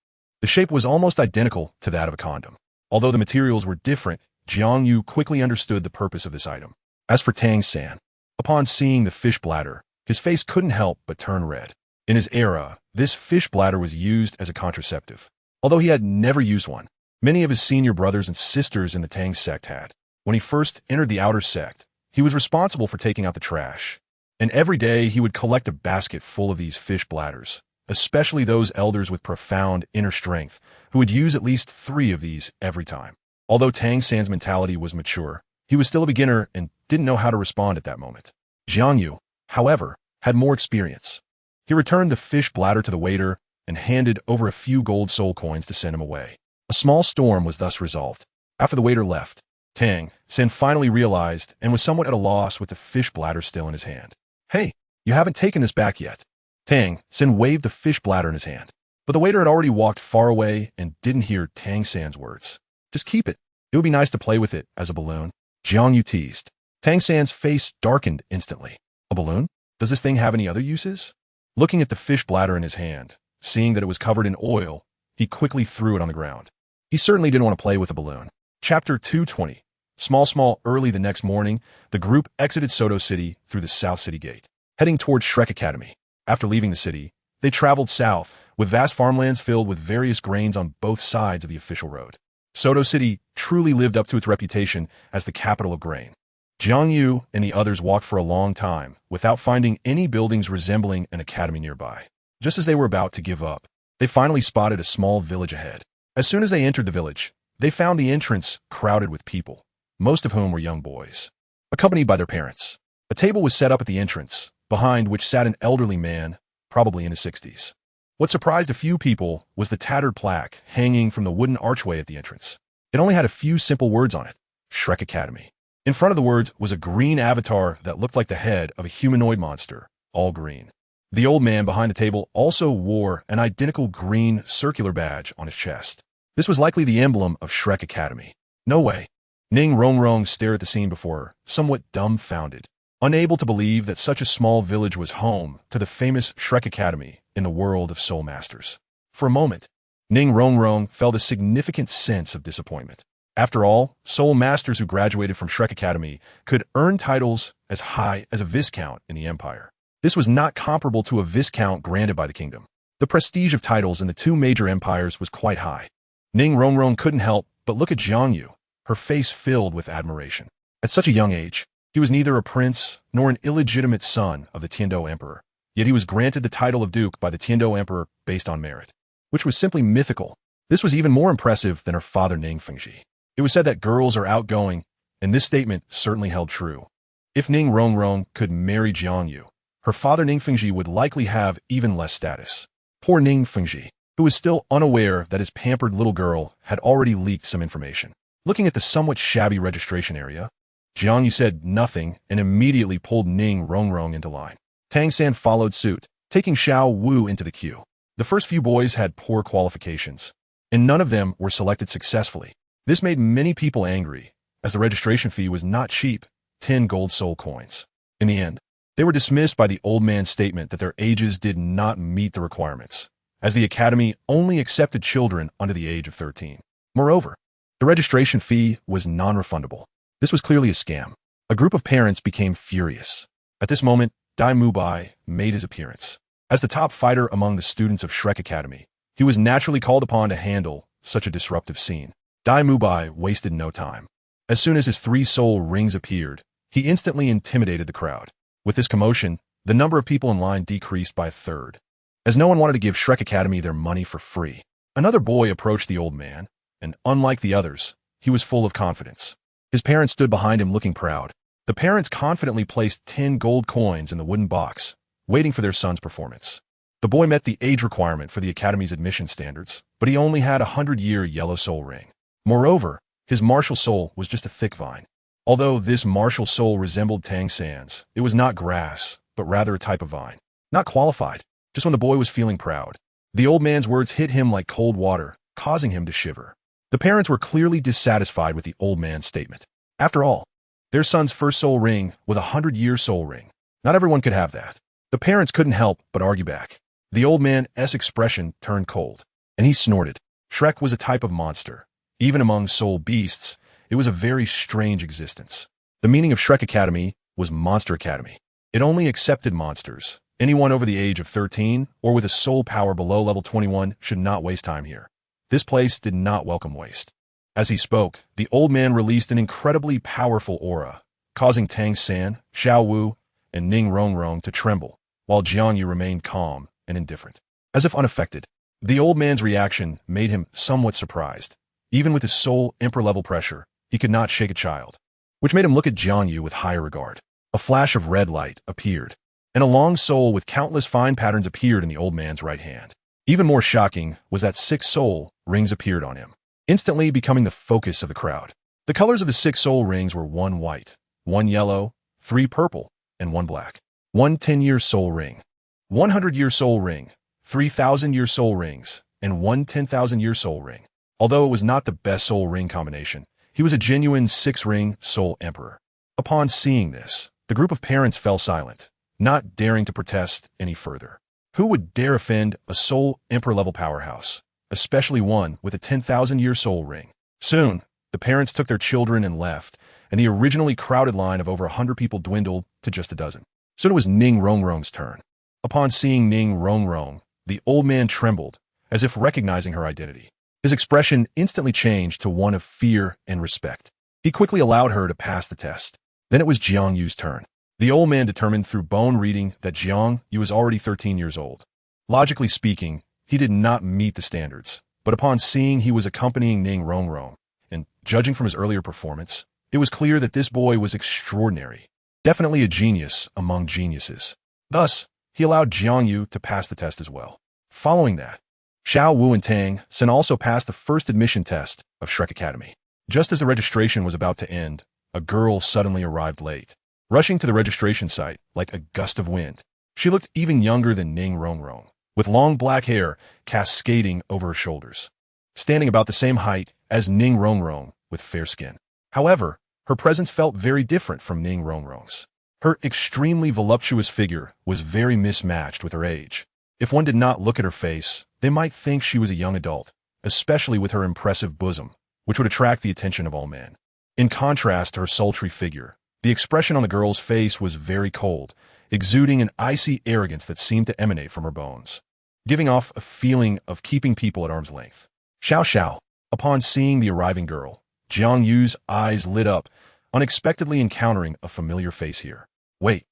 The shape was almost identical to that of a condom. Although the materials were different, Jiang Yu quickly understood the purpose of this item. As for Tang San, upon seeing the fish bladder, his face couldn't help but turn red. In his era, this fish bladder was used as a contraceptive. Although he had never used one, many of his senior brothers and sisters in the Tang sect had. When he first entered the outer sect, he was responsible for taking out the trash. And every day he would collect a basket full of these fish bladders, especially those elders with profound inner strength who would use at least 3 of these every time. Although Tang San's mentality was mature, he was still a beginner and didn't know how to respond at that moment. Jiang Yu, however, had more experience. He returned the fish bladder to the waiter and handed over a few gold soul coins to send him away. A small storm was thus resolved. After the waiter left, Tang San finally realized and was somewhat at a loss with the fish bladder still in his hand. "Hey, you haven't taken this back yet." Tang San waved the fish bladder in his hand, but the waiter had already walked far away and didn't hear Tang San's words. "Just keep it. It would be nice to play with it as a balloon," Jiang Yu teased. Tang San's face darkened instantly. "A balloon? Does this thing have any other uses?" Looking at the fish bladder in his hand, seeing that it was covered in oil, he quickly threw it on the ground. He certainly didn't want to play with a balloon. Chapter 220. Small. Early the next morning, the group exited Soto City through the South City Gate, heading towards Shrek Academy. After leaving the city, they traveled south, with vast farmlands filled with various grains on both sides of the official road. Soto City truly lived up to its reputation as the capital of grain. Jiang Yu and the others walked for a long time without finding any buildings resembling an academy nearby. Just as they were about to give up, they finally spotted a small village ahead. As soon as they entered the village, they found the entrance crowded with people, most of whom were young boys, accompanied by their parents. A table was set up at the entrance, behind which sat an elderly man, probably in his 60s. What surprised a few people was the tattered plaque hanging from the wooden archway at the entrance. It only had a few simple words on it: Shrek Academy. In front of the words was a green avatar that looked like the head of a humanoid monster, all green. The old man behind the table also wore an identical green circular badge on his chest. This was likely the emblem of Shrek Academy. No way. Ning Rongrong stared at the scene before her, somewhat dumbfounded, unable to believe that such a small village was home to the famous Shrek Academy in the world of Soul Masters. For a moment, Ning Rongrong felt a significant sense of disappointment. After all, Soul Masters who graduated from Shrek Academy could earn titles as high as a Viscount in the Empire. This was not comparable to a Viscount granted by the kingdom. The prestige of titles in the 2 major empires was quite high. Ning Rongrong couldn't help but look at Jiang Yu, her face filled with admiration. At such a young age, he was neither a prince nor an illegitimate son of the Tiando Emperor, yet he was granted the title of Duke by the Tiando Emperor based on merit, which was simply mythical. This was even more impressive than her father Ning Fengji. It was said that girls are outgoing, and this statement certainly held true. If Ning Rongrong could marry Jiang Yu, her father Ning Fengji would likely have even less status. Poor Ning Fengji, who was still unaware that his pampered little girl had already leaked some information. Looking at the somewhat shabby registration area, Jiang Yu said nothing and immediately pulled Ning Rongrong into line. Tang San followed suit, taking Xiao Wu into the queue. The first few boys had poor qualifications, and none of them were selected successfully. This made many people angry, as the registration fee was not cheap, 10 gold soul coins. In the end, they were dismissed by the old man's statement that their ages did not meet the requirements, as the academy only accepted children under the age of 13. Moreover, the registration fee was non-refundable. This was clearly a scam. A group of parents became furious. At this moment, Dai Mubai made his appearance. As the top fighter among the students of Shrek Academy, he was naturally called upon to handle such a disruptive scene. Dai Mubai wasted no time. As soon as his 3 soul rings appeared, he instantly intimidated the crowd. With this commotion, the number of people in line decreased by a third, as no one wanted to give Shrek Academy their money for free. Another boy approached the old man, and unlike the others, he was full of confidence. His parents stood behind him looking proud. The parents confidently placed 10 gold coins in the wooden box, waiting for their son's performance. The boy met the age requirement for the Academy's admission standards, but he only had a 100-year yellow soul ring. Moreover, his martial soul was just a thick vine. Although this martial soul resembled Tang San's, it was not grass, but rather a type of vine. Not qualified, just when the boy was feeling proud. The old man's words hit him like cold water, causing him to shiver. The parents were clearly dissatisfied with the old man's statement. After all, their son's first soul ring was a 100-year soul ring. Not everyone could have that. The parents couldn't help but argue back. The old man's expression turned cold, and he snorted. Shrek was a type of monster. Even among soul beasts, it was a very strange existence. The meaning of Shrek Academy was Monster Academy. It only accepted monsters. Anyone over the age of 13 or with a soul power below level 21 should not waste time here. This place did not welcome waste. As he spoke, the old man released an incredibly powerful aura, causing Tang San, Xiao Wu, and Ning Rongrong to tremble, while Jiang Yu remained calm and indifferent, as if unaffected. The old man's reaction made him somewhat surprised. Even with his soul emperor-level pressure, he could not shake a child, which made him look at Jiang Yu with higher regard. A flash of red light appeared, and a long soul with countless fine patterns appeared in the old man's right hand. Even more shocking was that 6 soul rings appeared on him, instantly becoming the focus of the crowd. The colors of the 6 soul rings were 1 white, 1 yellow, 3 purple, and 1 black. 1 10-year soul ring, 100-year soul ring, 3,000-year soul rings, and 1 10,000-year soul ring. Although it was not the best soul ring combination, he was a genuine 6-ring soul emperor. Upon seeing this, the group of parents fell silent, not daring to protest any further. Who would dare offend a soul emperor-level powerhouse, especially one with a 10,000-year soul ring? Soon, the parents took their children and left, and the originally crowded line of over 100 people dwindled to just a dozen. Soon it was Ning Rongrong's turn. Upon seeing Ning Rongrong, the old man trembled, as if recognizing her identity. His expression instantly changed to one of fear and respect. He quickly allowed her to pass the test. Then it was JiangYu's turn. The old man determined through bone reading that JiangYu was already 13 years old. Logically speaking, he did not meet the standards, but upon seeing he was accompanying Ning Rongrong, and judging from his earlier performance, it was clear that this boy was extraordinary, definitely a genius among geniuses. Thus, he allowed JiangYu to pass the test as well. Following that, Xiao Wu and Tang San also passed the first admission test of Shrek Academy. Just as the registration was about to end, a girl suddenly arrived late, rushing to the registration site like a gust of wind. She looked even younger than Ning Rongrong, with long black hair cascading over her shoulders, standing about the same height as Ning Rongrong with fair skin. However, her presence felt very different from Ning Rongrong's. Her extremely voluptuous figure was very mismatched with her age. If one did not look at her face, they might think she was a young adult, especially with her impressive bosom, which would attract the attention of all men. In contrast to her sultry figure, the expression on the girl's face was very cold, exuding an icy arrogance that seemed to emanate from her bones, giving off a feeling of keeping people at arm's length. Xiao Xiao. Upon seeing the arriving girl, Jiang Yu's eyes lit up, unexpectedly encountering a familiar face here. Wait.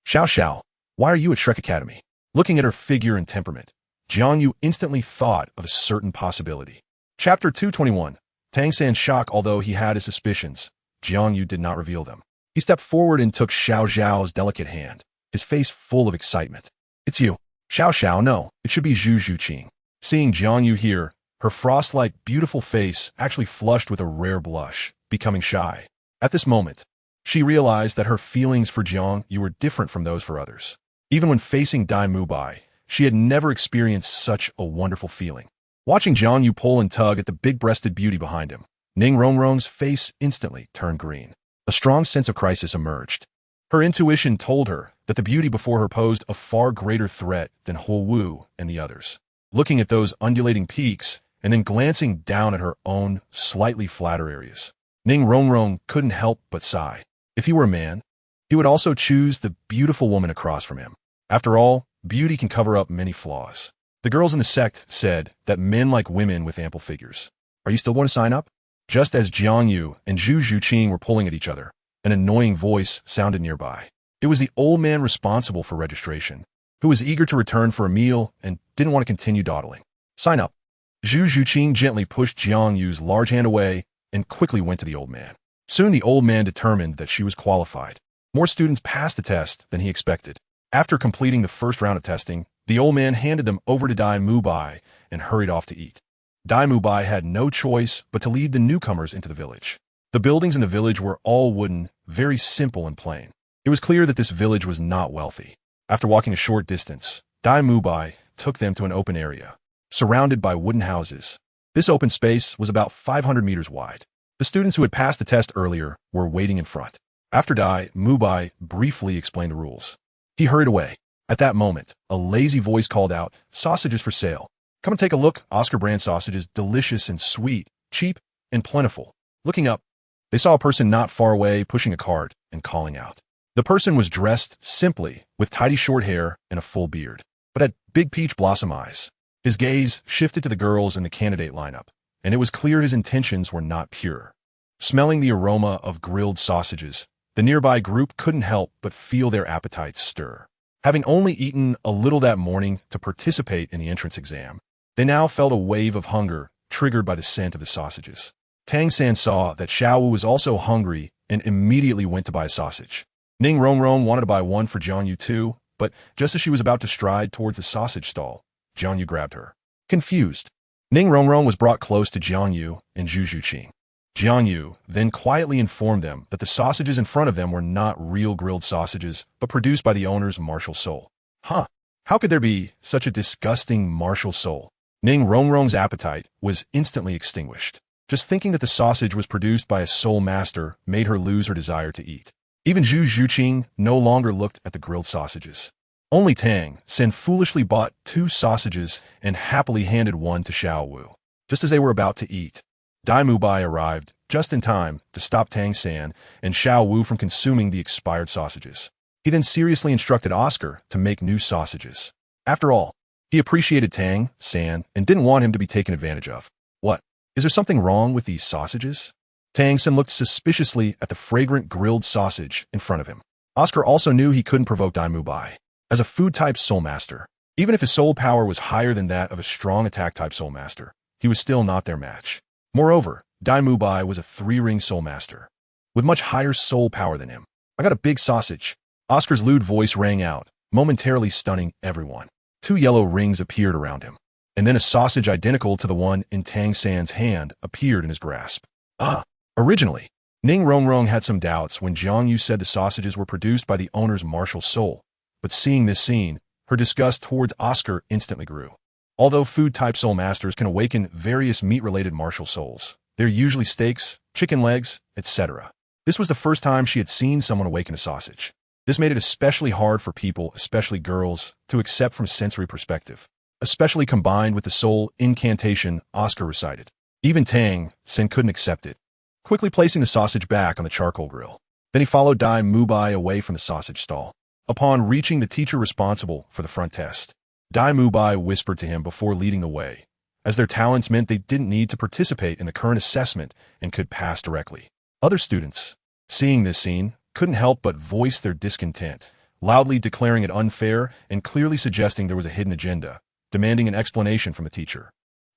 Xiao Xiao, why are you at Shrek Academy? Looking at her figure and temperament, Jiang Yu instantly thought of a certain possibility. Chapter 221. Tang San's shock. Although he had his suspicions, Jiang Yu did not reveal them. He stepped forward and took Xiao Xiao's delicate hand, his face full of excitement. It's you. Xiao Xiao, no, it should be Zhu Zhuqing. Seeing Jiang Yu here, her frost-like beautiful face actually flushed with a rare blush, becoming shy. At this moment, she realized that her feelings for Jiang Yu were different from those for others. Even when facing Dai Mubai, she had never experienced such a wonderful feeling. Watching Jiang Yu pull and tug at the big-breasted beauty behind him, Ning Rongrong's face instantly turned green. A strong sense of crisis emerged. Her intuition told her that the beauty before her posed a far greater threat than Ho Wu and the others. Looking at those undulating peaks and then glancing down at her own slightly flatter areas, Ning Rongrong couldn't help but sigh. If he were a man, he would also choose the beautiful woman across from him. After all, beauty can cover up many flaws. The girls in the sect said that men like women with ample figures. Are you still going to sign up? Just as Jiang Yu and Zhu Zhuqing were pulling at each other, an annoying voice sounded nearby. It was the old man responsible for registration, who was eager to return for a meal and didn't want to continue dawdling. Sign up. Zhu Zhuqing gently pushed Jiang Yu's large hand away and quickly went to the old man. Soon the old man determined that she was qualified. More students passed the test than he expected. After completing the first round of testing, the old man handed them over to Dai Mubai and hurried off to eat. Dai Mubai had no choice but to lead the newcomers into the village. The buildings in the village were all wooden, very simple and plain. It was clear that this village was not wealthy. After walking a short distance, Dai Mubai took them to an open area, surrounded by wooden houses. This open space was about 500 meters wide. The students who had passed the test earlier were waiting in front. After Dai Mubai briefly explained the rules, he hurried away. At that moment, a lazy voice called out, "Sausages for sale." Come and take a look. Oscar brand sausages, delicious and sweet, cheap and plentiful. Looking up, they saw a person not far away pushing a cart and calling out. The person was dressed simply, with tidy short hair and a full beard, but had big peach blossom eyes. His gaze shifted to the girls in the candidate lineup, and it was clear his intentions were not pure. Smelling the aroma of grilled sausages, the nearby group couldn't help but feel their appetites stir. Having only eaten a little that morning to participate in the entrance exam, they now felt a wave of hunger triggered by the scent of the sausages. Tang San saw that Xiao Wu was also hungry and immediately went to buy a sausage. Ning Rongrong wanted to buy one for Jiang Yu too, but just as she was about to stride towards the sausage stall, Jiang Yu grabbed her. Confused, Ning Rongrong was brought close to Jiang Yu and Zhu Zhuqing. Jiang Yu then quietly informed them that the sausages in front of them were not real grilled sausages, but produced by the owner's martial soul. Huh? How could there be such a disgusting martial soul? Ning Rongrong's appetite was instantly extinguished. Just thinking that the sausage was produced by a soul master made her lose her desire to eat. Even Zhu Zhuqing no longer looked at the grilled sausages. Only Tang Sen foolishly bought 2 sausages and happily handed one to Xiao Wu. Just as they were about to eat, Dai Mubai arrived just in time to stop Tang San and Xiao Wu from consuming the expired sausages. He then seriously instructed Oscar to make new sausages. After all, he appreciated Tang San and didn't want him to be taken advantage of. What? Is there something wrong with these sausages? Tang San looked suspiciously at the fragrant grilled sausage in front of him. Oscar also knew he couldn't provoke Dai Mubai. As a food-type soul master, even if his soul power was higher than that of a strong attack-type soul master, he was still not their match. Moreover, Dai Mubai was a 3-ring soul master, with much higher soul power than him. I got a big sausage. Oscar's lewd voice rang out, momentarily stunning everyone. 2 yellow rings appeared around him, and then a sausage identical to the one in Tang San's hand appeared in his grasp. Originally, Ning Rongrong had some doubts when Jiang Yu said the sausages were produced by the owner's martial soul, but seeing this scene, her disgust towards Oscar instantly grew. Although food-type soul masters can awaken various meat-related martial souls, they're usually steaks, chicken legs, etc. This was the first time she had seen someone awaken a sausage. This made it especially hard for people, especially girls, to accept from a sensory perspective, especially combined with the soul incantation Oscar recited. Even Tang Sen couldn't accept it, quickly placing the sausage back on the charcoal grill. Then he followed Dai Mubai away from the sausage stall. Upon reaching the teacher responsible for the front test, Dai Mubai whispered to him before leading the way, as their talents meant they didn't need to participate in the current assessment and could pass directly. Other students, seeing this scene, couldn't help but voice their discontent, loudly declaring it unfair and clearly suggesting there was a hidden agenda, demanding an explanation from the teacher.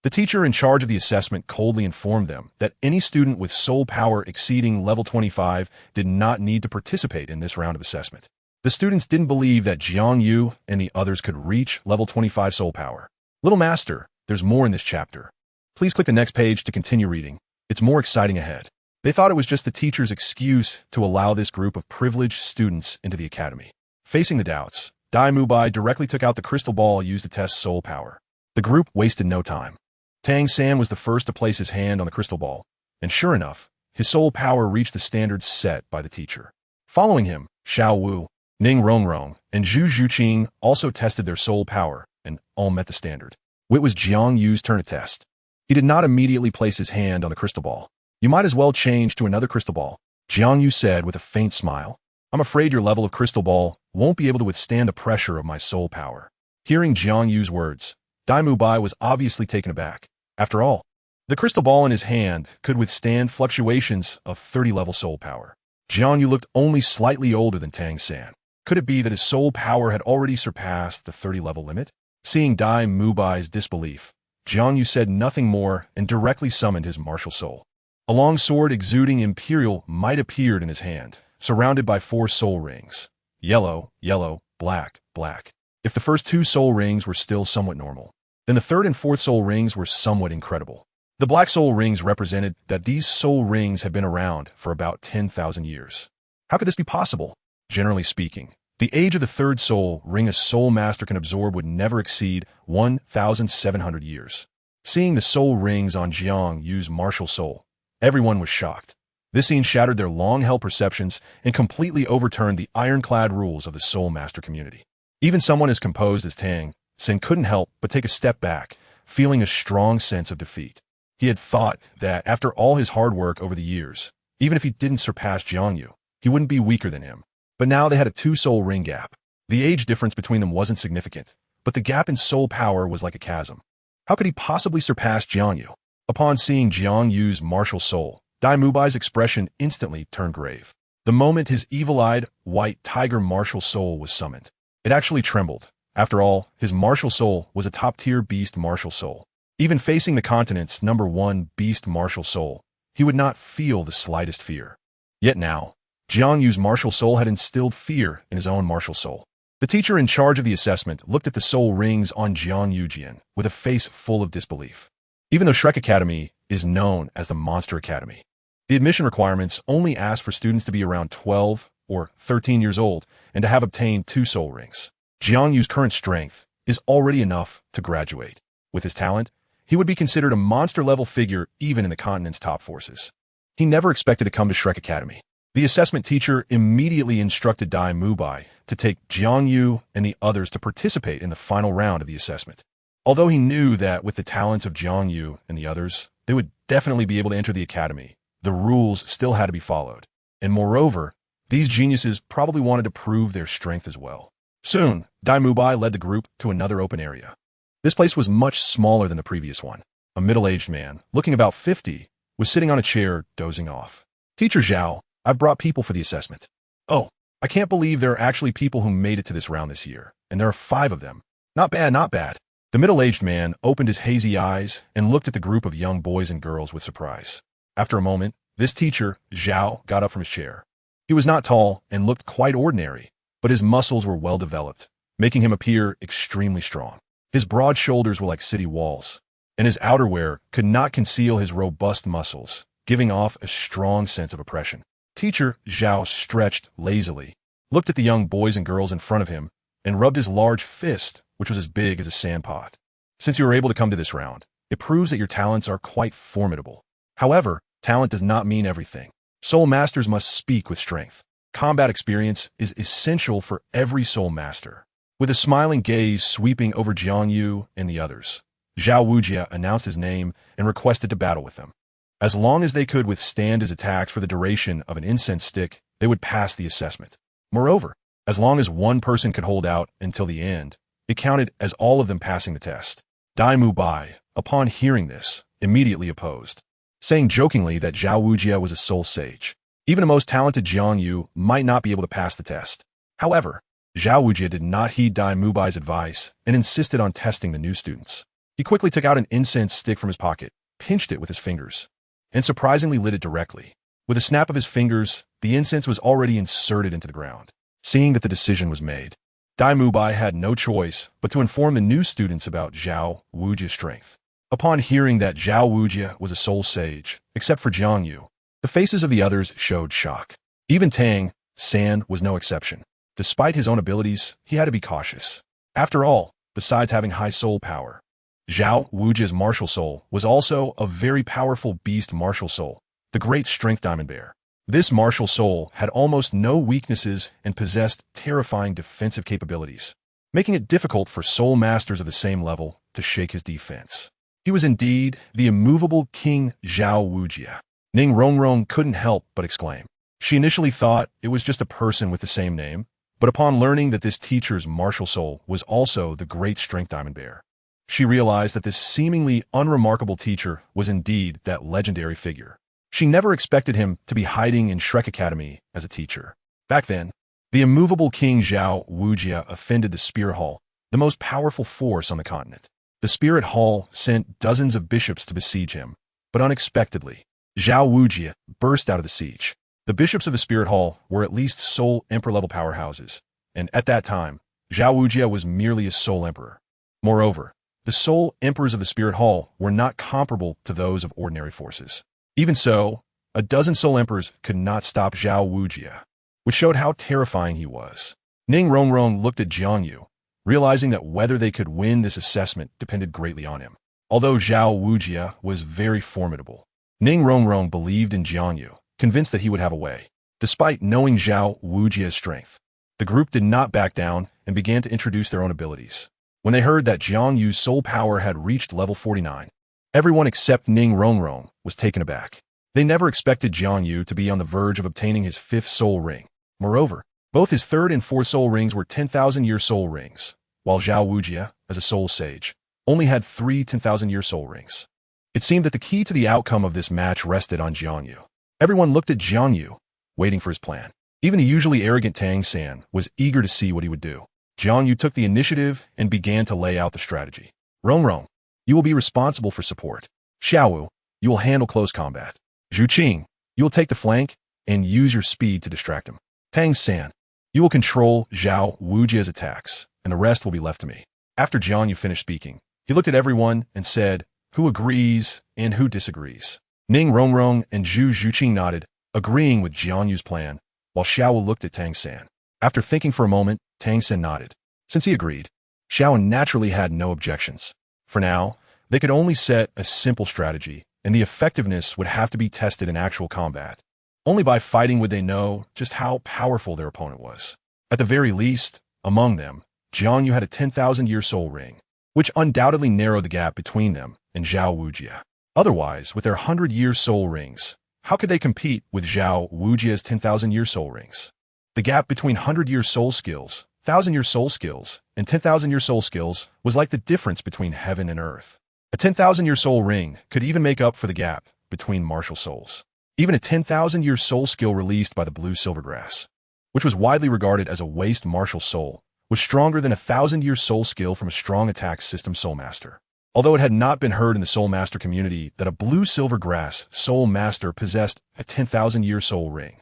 The teacher in charge of the assessment coldly informed them that any student with soul power exceeding level 25 did not need to participate in this round of assessment. The students didn't believe that Jiang Yu and the others could reach level 25 soul power. Little Master, there's more in this chapter. Please click the next page to continue reading. It's more exciting ahead. They thought it was just the teacher's excuse to allow this group of privileged students into the academy. Facing the doubts, Dai Mubai directly took out the crystal ball used to test soul power. The group wasted no time. Tang San was the first to place his hand on the crystal ball, and sure enough, his soul power reached the standards set by the teacher. Following him, Xiao Wu, Ning Rongrong, and Zhu Zhuqing also tested their soul power, and all met the standard. It was Jiang Yu's turn to test. He did not immediately place his hand on the crystal ball. You might as well change to another crystal ball, Jiang Yu said with a faint smile. I'm afraid your level of crystal ball won't be able to withstand the pressure of my soul power. Hearing Jiang Yu's words, Dai Mubai was obviously taken aback. After all, the crystal ball in his hand could withstand fluctuations of 30-level soul power. Jiang Yu looked only slightly older than Tang San. Could it be that his soul power had already surpassed the 30-level limit? Seeing Dai Mubai's disbelief, Jiang Yu said nothing more and directly summoned his martial soul. A long sword exuding imperial might appeared in his hand, surrounded by 4 soul rings. Yellow, yellow, black, black. If the first 2 soul rings were still somewhat normal, then the 3rd and 4th soul rings were somewhat incredible. The black soul rings represented that these soul rings had been around for about 10,000 years. How could this be possible? Generally speaking, the age of the 3rd soul ring a soul master can absorb would never exceed 1,700 years. Seeing the soul rings on Jiang Yu's martial soul, everyone was shocked. This scene shattered their long-held perceptions and completely overturned the ironclad rules of the soul master community. Even someone as composed as Tang Sen couldn't help but take a step back, feeling a strong sense of defeat. He had thought that after all his hard work over the years, even if he didn't surpass JiangYu, he wouldn't be weaker than him. But now they had a 2-soul ring gap. The age difference between them wasn't significant, but the gap in soul power was like a chasm. How could he possibly surpass JiangYu? Upon seeing JiangYu's martial soul, Dai Mubai's expression instantly turned grave. The moment his evil-eyed, white tiger martial soul was summoned, it actually trembled. After all, his martial soul was a top-tier beast martial soul. Even facing the continent's #1 beast martial soul, he would not feel the slightest fear. Yet now, JiangYu's martial soul had instilled fear in his own martial soul. The teacher in charge of the assessment looked at the soul rings on Jiang with a face full of disbelief. Even though Shrek Academy is known as the Monster Academy, the admission requirements only ask for students to be around 12 or 13 years old and to have obtained 2 soul rings. JiangYu's current strength is already enough to graduate. With his talent, he would be considered a monster-level figure even in the continent's top forces. He never expected to come to Shrek Academy. The assessment teacher immediately instructed Dai Mubai to take JiangYu and the others to participate in the final round of the assessment. Although he knew that with the talents of JiangYu and the others, they would definitely be able to enter the academy, the rules still had to be followed. And moreover, these geniuses probably wanted to prove their strength as well. Soon, Dai Mubai led the group to another open area. This place was much smaller than the previous one. A middle-aged man, looking about 50, was sitting on a chair, dozing off. "Teacher Zhao, I've brought people for the assessment." "Oh, I can't believe there are actually people who made it to this round this year, and there are 5 of them. Not bad, not bad." The middle-aged man opened his hazy eyes and looked at the group of young boys and girls with surprise. After a moment, this teacher, Zhao, got up from his chair. He was not tall and looked quite ordinary, but his muscles were well developed, making him appear extremely strong. His broad shoulders were like city walls, and his outerwear could not conceal his robust muscles, giving off a strong sense of oppression. Teacher Zhao stretched lazily, looked at the young boys and girls in front of him, and rubbed his large fist, which was as big as a sandpot. "Since you were able to come to this round, it proves that your talents are quite formidable. However, talent does not mean everything. Soul masters must speak with strength. Combat experience is essential for every soul master." With a smiling gaze sweeping over JiangYu and the others, Zhao Wujia announced his name and requested to battle with them. As long as they could withstand his attacks for the duration of an incense stick, they would pass the assessment. Moreover, as long as one person could hold out until the end, it counted as all of them passing the test. Dai Mubai, upon hearing this, immediately opposed, saying jokingly that Zhao Wujia was a soul sage. Even the most talented JiangYu might not be able to pass the test. However, Zhao Wujia did not heed Dai Mubai's advice and insisted on testing the new students. He quickly took out an incense stick from his pocket, pinched it with his fingers, and surprisingly lit it directly. With a snap of his fingers, the incense was already inserted into the ground. Seeing that the decision was made, Dai Mubai had no choice but to inform the new students about Zhao Wujia's strength. Upon hearing that Zhao Wujia was a soul sage, except for JiangYu, the faces of the others showed shock. Even Tang San was no exception. Despite his own abilities, he had to be cautious. After all, besides having high soul power, Zhao Wujia's martial soul was also a very powerful beast martial soul, the Great Strength Diamond Bear. This martial soul had almost no weaknesses and possessed terrifying defensive capabilities, making it difficult for soul masters of the same level to shake his defense. He was indeed the immovable King Zhao Wujia. Ning Rongrong couldn't help but exclaim. She initially thought it was just a person with the same name, but upon learning that this teacher's martial soul was also the Great Strength Diamond Bear, she realized that this seemingly unremarkable teacher was indeed that legendary figure. She never expected him to be hiding in Shrek Academy as a teacher. Back then, the immovable King Zhao Wujia offended the Spirit Hall, the most powerful force on the continent. The Spirit Hall sent dozens of bishops to besiege him, but unexpectedly, Zhao Wujia burst out of the siege. The bishops of the Spirit Hall were at least Soul Emperor-level powerhouses, and at that time, Zhao Wujia was merely a Soul Emperor. Moreover, the Soul Emperors of the Spirit Hall were not comparable to those of ordinary forces. Even so, a dozen Soul Emperors could not stop Zhao Wujia, which showed how terrifying he was. Ning Rongrong looked at JiangYu, realizing that whether they could win this assessment depended greatly on him. Although Zhao Wujia was very formidable, Ning Rongrong believed in JiangYu, convinced that he would have a way. Despite knowing Zhao Wujia's strength, the group did not back down and began to introduce their own abilities. when they heard that Jiang Yu's soul power had reached level 49. Everyone except Ning Rongrong was taken aback. They never expected Jiang Yu to be on the verge of obtaining his 5th soul ring. Moreover, both his 3rd and 4th soul rings were 10,000-year soul rings, while Zhao Wujie, as a soul sage, only had 3 10,000-year soul rings. It seemed that the key to the outcome of this match rested on Jiang Yu. Everyone looked at Jiang Yu, waiting for his plan. Even the usually arrogant Tang San was eager to see what he would do. Jiang Yu took the initiative and began to lay out the strategy. Rong, you will be responsible for support. Xiaowu, you will handle close combat. Zhu Qing, you will take the flank and use your speed to distract him. Tang San, you will control Zhao Wujie's attacks, and the rest will be left to me. After Jiang Yu finished speaking, he looked at everyone and said, who agrees and who disagrees? Ning Rongrong and Zhu Qing nodded, agreeing with Jiang Yu's plan, while Xiaowu looked at Tang San. After thinking for a moment, Tang San nodded. Since he agreed, Xiaowu naturally had no objections. For now, they could only set a simple strategy, and the effectiveness would have to be tested in actual combat. Only by fighting would they know just how powerful their opponent was. At the very least, among them, Jiang Yu had a 10,000-year soul ring, which undoubtedly narrowed the gap between them and Zhao Wujie. Otherwise, with their 100-year soul rings, how could they compete with Zhao Wujie's 10,000-year soul rings? The gap between 100-year soul skills, 1,000-year soul skills, and 10,000-year soul skills was like the difference between heaven and earth. A 10,000-year soul ring could even make up for the gap between martial souls. Even a 10,000-year soul skill released by the blue silvergrass, which was widely regarded as a waste martial soul, was stronger than a 1,000-year soul skill from a strong attack system soul master. Although it had not been heard in the soul master community that a blue silvergrass soul master possessed a 10,000-year soul ring.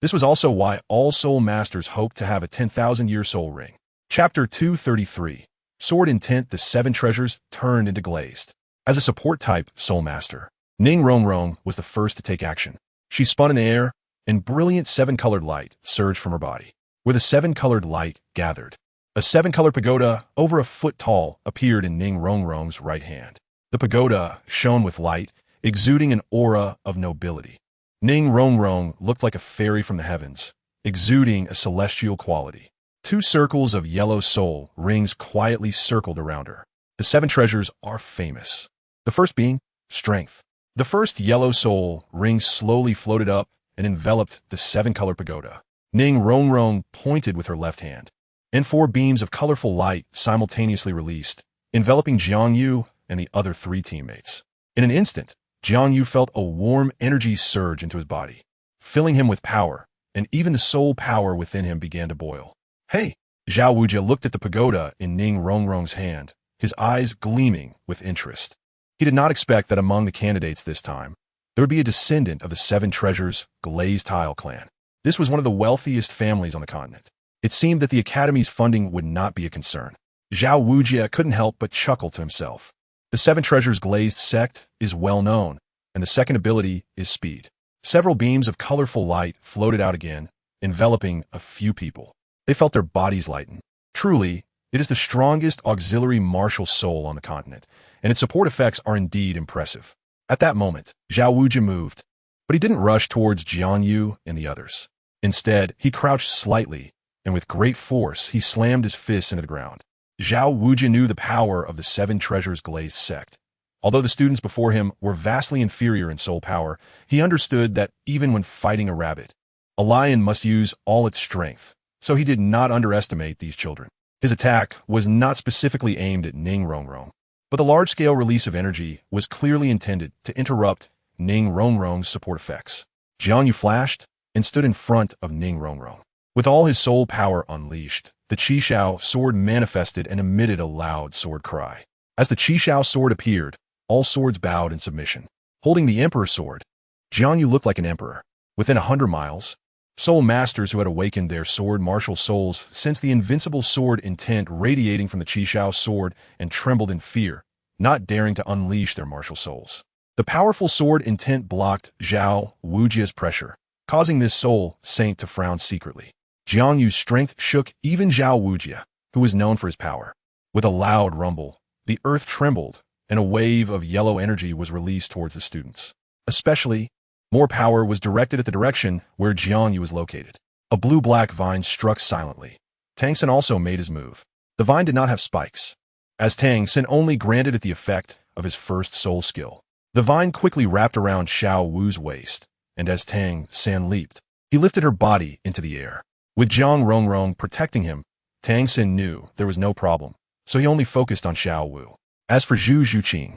This was also why all soul masters hoped to have a 10,000-year soul ring. Chapter 233. Sword Intent. The 7 treasures turned into Glazed. As a support type soul master, Ning Rongrong was the first to take action. She spun in the air, and brilliant 7-colored light surged from her body, where the 7-colored light gathered. A 7-colored pagoda, over a foot tall, appeared in Ning Rongrong's right hand. The pagoda shone with light, exuding an aura of nobility. Ning Rongrong looked like a fairy from the heavens, exuding a celestial quality. 2 circles of yellow soul rings quietly circled around her. The 7 treasures are famous. The first being strength. The first yellow soul ring slowly floated up and enveloped the 7-colored pagoda. Ning Rongrong pointed with her left hand, and 4 beams of colorful light simultaneously released, enveloping Jiang Yu and the other 3 teammates. In an instant, Jiang Yu felt a warm energy surge into his body, filling him with power, and even the soul power within him began to boil. Hey! Zhao Wujie looked at the pagoda in Ning Rongrong's hand, his eyes gleaming with interest. He did not expect that among the candidates this time, there would be a descendant of the 7 treasures Glazed Tile clan. This was one of the wealthiest families on the continent. It seemed that the academy's funding would not be a concern. Zhao Wujie couldn't help but chuckle to himself. The 7 treasures Glazed sect is well known, and the second ability is speed. Several beams of colorful light floated out again, enveloping a few people. They felt their bodies lighten. Truly, it is the strongest auxiliary martial soul on the continent, and its support effects are indeed impressive. At that moment, Zhao Wujie moved, but he didn't rush towards Jiang Yu and the others. Instead, he crouched slightly, and with great force, he slammed his fists into the ground. Zhao Wujie knew the power of the 7 treasures Glazed sect. Although the students before him were vastly inferior in soul power, he understood that even when fighting a rabbit, a lion must use all its strength, so he did not underestimate these children. His attack was not specifically aimed at Ning Rongrong, but the large-scale release of energy was clearly intended to interrupt Ning Rongrong's support effects. Jiang Yu flashed and stood in front of Ning Rongrong. With all his soul power unleashed, the Chixiao Sword manifested and emitted a loud sword cry. As the Chixiao Sword appeared, all swords bowed in submission. Holding the Emperor's sword, Jiang Yu looked like an emperor. Within 100 miles, soul masters who had awakened their sword martial souls sensed the invincible sword intent radiating from the Chixiao Sword and trembled in fear, not daring to unleash their martial souls. The powerful sword intent blocked Zhao Wujie's pressure, causing this soul saint to frown secretly. Jiang Yu's strength shook even Zhao Wujie, who was known for his power. With a loud rumble, the earth trembled, and a wave of yellow energy was released towards the students. Especially, more power was directed at the direction where Jiang Yu was located. A blue-black vine struck silently. Tang San also made his move. The vine did not have spikes. as Tang Xin only granted it the effect of his first soul skill. The vine quickly wrapped around Xiao Wu's waist, and as Tang Xin leaped, he lifted her body into the air. With Jiang Rongrong protecting him, Tang Xin knew there was no problem, so he only focused on Xiao Wu. As for Zhu Zhuqing,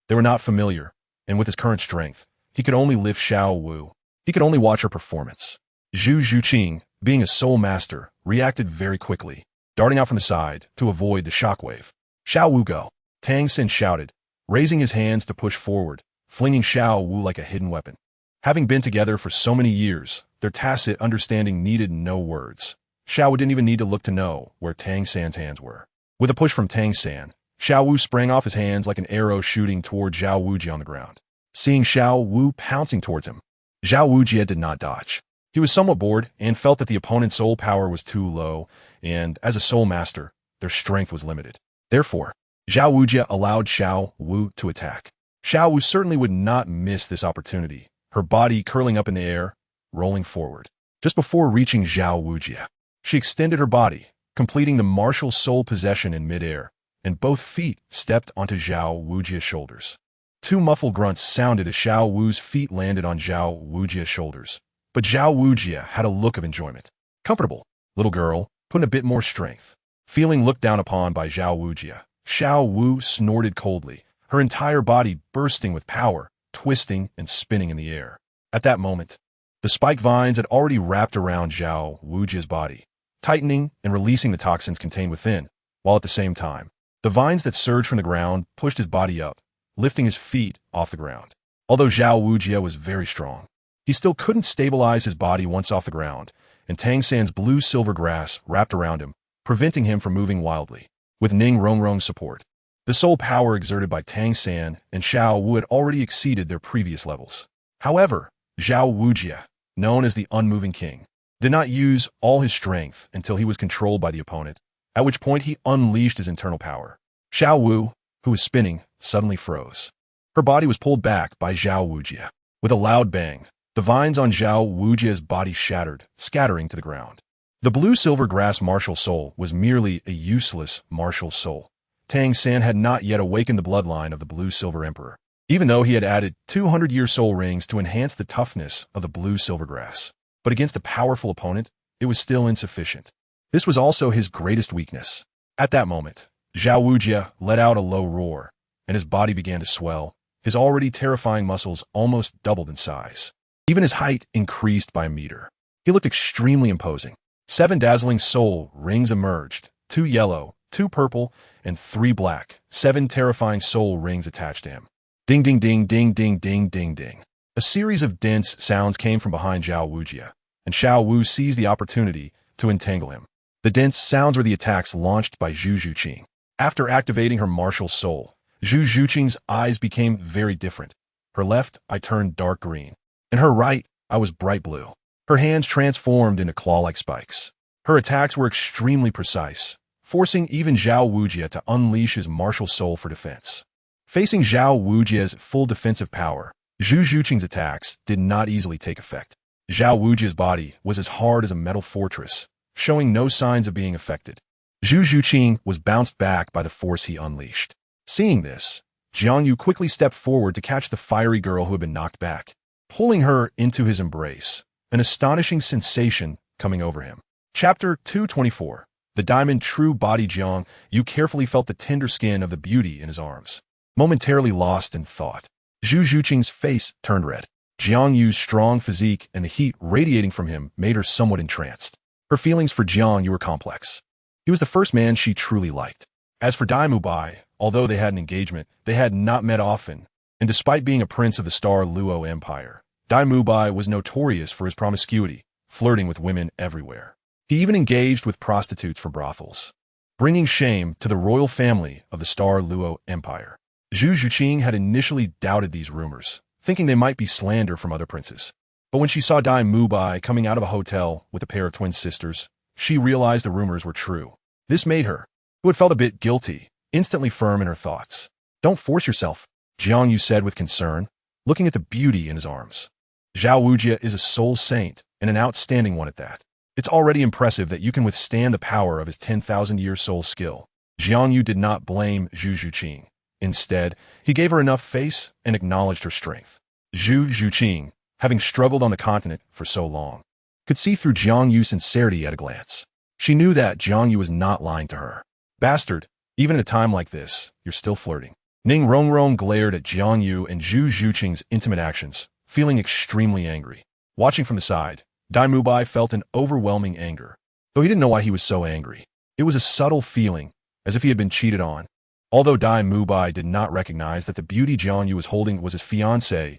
they were not familiar, and with his current strength, he could only lift Xiao Wu. He could only watch her performance. Zhu Zhuqing, being a soul master, reacted very quickly, darting out from the side to avoid the shockwave. Xiao Wu go! Tang Xin shouted, raising his hands to push forward, flinging Xiao Wu like a hidden weapon. Having been together for so many years, their tacit understanding needed no words. Xiao Wu didn't even need to look to know where Tang San's hands were. With a push from Tang San, Xiao Wu sprang off his hands like an arrow shooting toward Zhao Wujie on the ground. Seeing Xiao Wu pouncing towards him, Zhao Wujie did not dodge. He was somewhat bored and felt that the opponent's soul power was too low, and as a soul master, their strength was limited. Therefore, Zhao Wujie allowed Xiao Wu to attack. Xiao Wu certainly would not miss this opportunity, her body curling up in the air, rolling forward. Just before reaching Zhao Wujie, she extended her body, completing the martial soul possession in midair, and both feet stepped onto Zhao Wujie's shoulders. Two muffled grunts sounded as Xiao Wu's feet landed on Zhao Wujie's shoulders, but Zhao Wujie had a look of enjoyment. Comfortable, little girl, put in a bit more strength. Feeling looked down upon by Zhao Wujie, Xiao Wu snorted coldly, her entire body bursting with power, twisting and spinning in the air. At that moment, the spike vines had already wrapped around Zhao Wujie's body, tightening and releasing the toxins contained within, while at the same time, the vines that surged from the ground pushed his body up, lifting his feet off the ground. Although Zhao Wujie was very strong, he still couldn't stabilize his body once off the ground, and Tang San's blue-silver grass wrapped around him, preventing him from moving wildly. With Ning Rongrong's support, the soul power exerted by Tang San and Xiao Wu had already exceeded their previous levels. However, Zhao Wujie, known as the Unmoving King, did not use all his strength until he was controlled by the opponent, at which point he unleashed his internal power. Xiao Wu, who was spinning, suddenly froze. Her body was pulled back by Zhao Wujie. With a loud bang, the vines on Zhao Wujie's body shattered, scattering to the ground. The blue-silver grass martial soul was merely a useless martial soul. Tang San had not yet awakened the bloodline of the blue-silver emperor, even though he had added 200-year soul rings to enhance the toughness of the blue-silver grass. But against a powerful opponent, it was still insufficient. This was also his greatest weakness. At that moment, Zhao Wujie let out a low roar, and his body began to swell. His already terrifying muscles almost doubled in size. Even his height increased by a meter. He looked extremely imposing. 7 dazzling soul rings emerged, 2 yellow, 2 purple, and 3 black. 7 terrifying soul rings attached to him. Ding ding ding ding ding ding ding ding. A series of dense sounds came from behind Zhao Wujie, and Xiao Wu seized the opportunity to entangle him. The dense sounds were the attacks launched by Zhu Zhuqing. After activating her martial soul, Zhu Zhuqing's eyes became very different. Her left eye turned dark green, and her right eye was bright blue. Her hands transformed into claw-like spikes. Her attacks were extremely precise, forcing even Zhao Wujie to unleash his martial soul for defense. Facing Zhao Wujie's full defensive power, Zhu Zhuqing's attacks did not easily take effect. Zhao Wujie's body was as hard as a metal fortress, showing no signs of being affected. Zhu Zhuqing was bounced back by the force he unleashed. Seeing this, Jiang Yu quickly stepped forward to catch the fiery girl who had been knocked back, pulling her into his embrace, an astonishing sensation coming over him. Chapter 224. The Diamond True Body. Jiang Yu carefully felt the tender skin of the beauty in his arms. Momentarily lost in thought, Zhu Zhuqing's face turned red. Jiang Yu's strong physique and the heat radiating from him made her somewhat entranced. Her feelings for Jiang Yu were complex. He was the first man she truly liked. As for Dai Mubai, although they had an engagement, they had not met often, and despite being a prince of the Star Luo Empire, Dai Mubai was notorious for his promiscuity, flirting with women everywhere. He even engaged with prostitutes for brothels, bringing shame to the royal family of the Star Luo Empire. Zhu Zhuqing had initially doubted these rumors, thinking they might be slander from other princes. But when she saw Dai Mubai coming out of a hotel with a pair of twin sisters, she realized the rumors were true. This made her, who had felt a bit guilty, instantly firm in her thoughts. "Don't force yourself," Jiang Yu said with concern, looking at the beauty in his arms. "Zhao Wujie is a soul saint, and an outstanding one at that. It's already impressive that you can withstand the power of his 10,000-year soul skill. Jiang Yu did not blame Zhu Zhuqing. Instead, he gave her enough face and acknowledged her strength. Zhu Zhuqing, having struggled on the continent for so long, could see through Jiang Yu's sincerity at a glance. She knew that Jiang Yu was not lying to her. Bastard, even at a time like this, you're still flirting. Ning Rongrong glared at Jiang Yu and Zhu Zhuqing's intimate actions, feeling extremely angry. Watching from the side, Dai Mubai felt an overwhelming anger. Though he didn't know why he was so angry. It was a subtle feeling, as if he had been cheated on. Although Dai Mubai did not recognize that the beauty Jiang Yu was holding was his fiancée,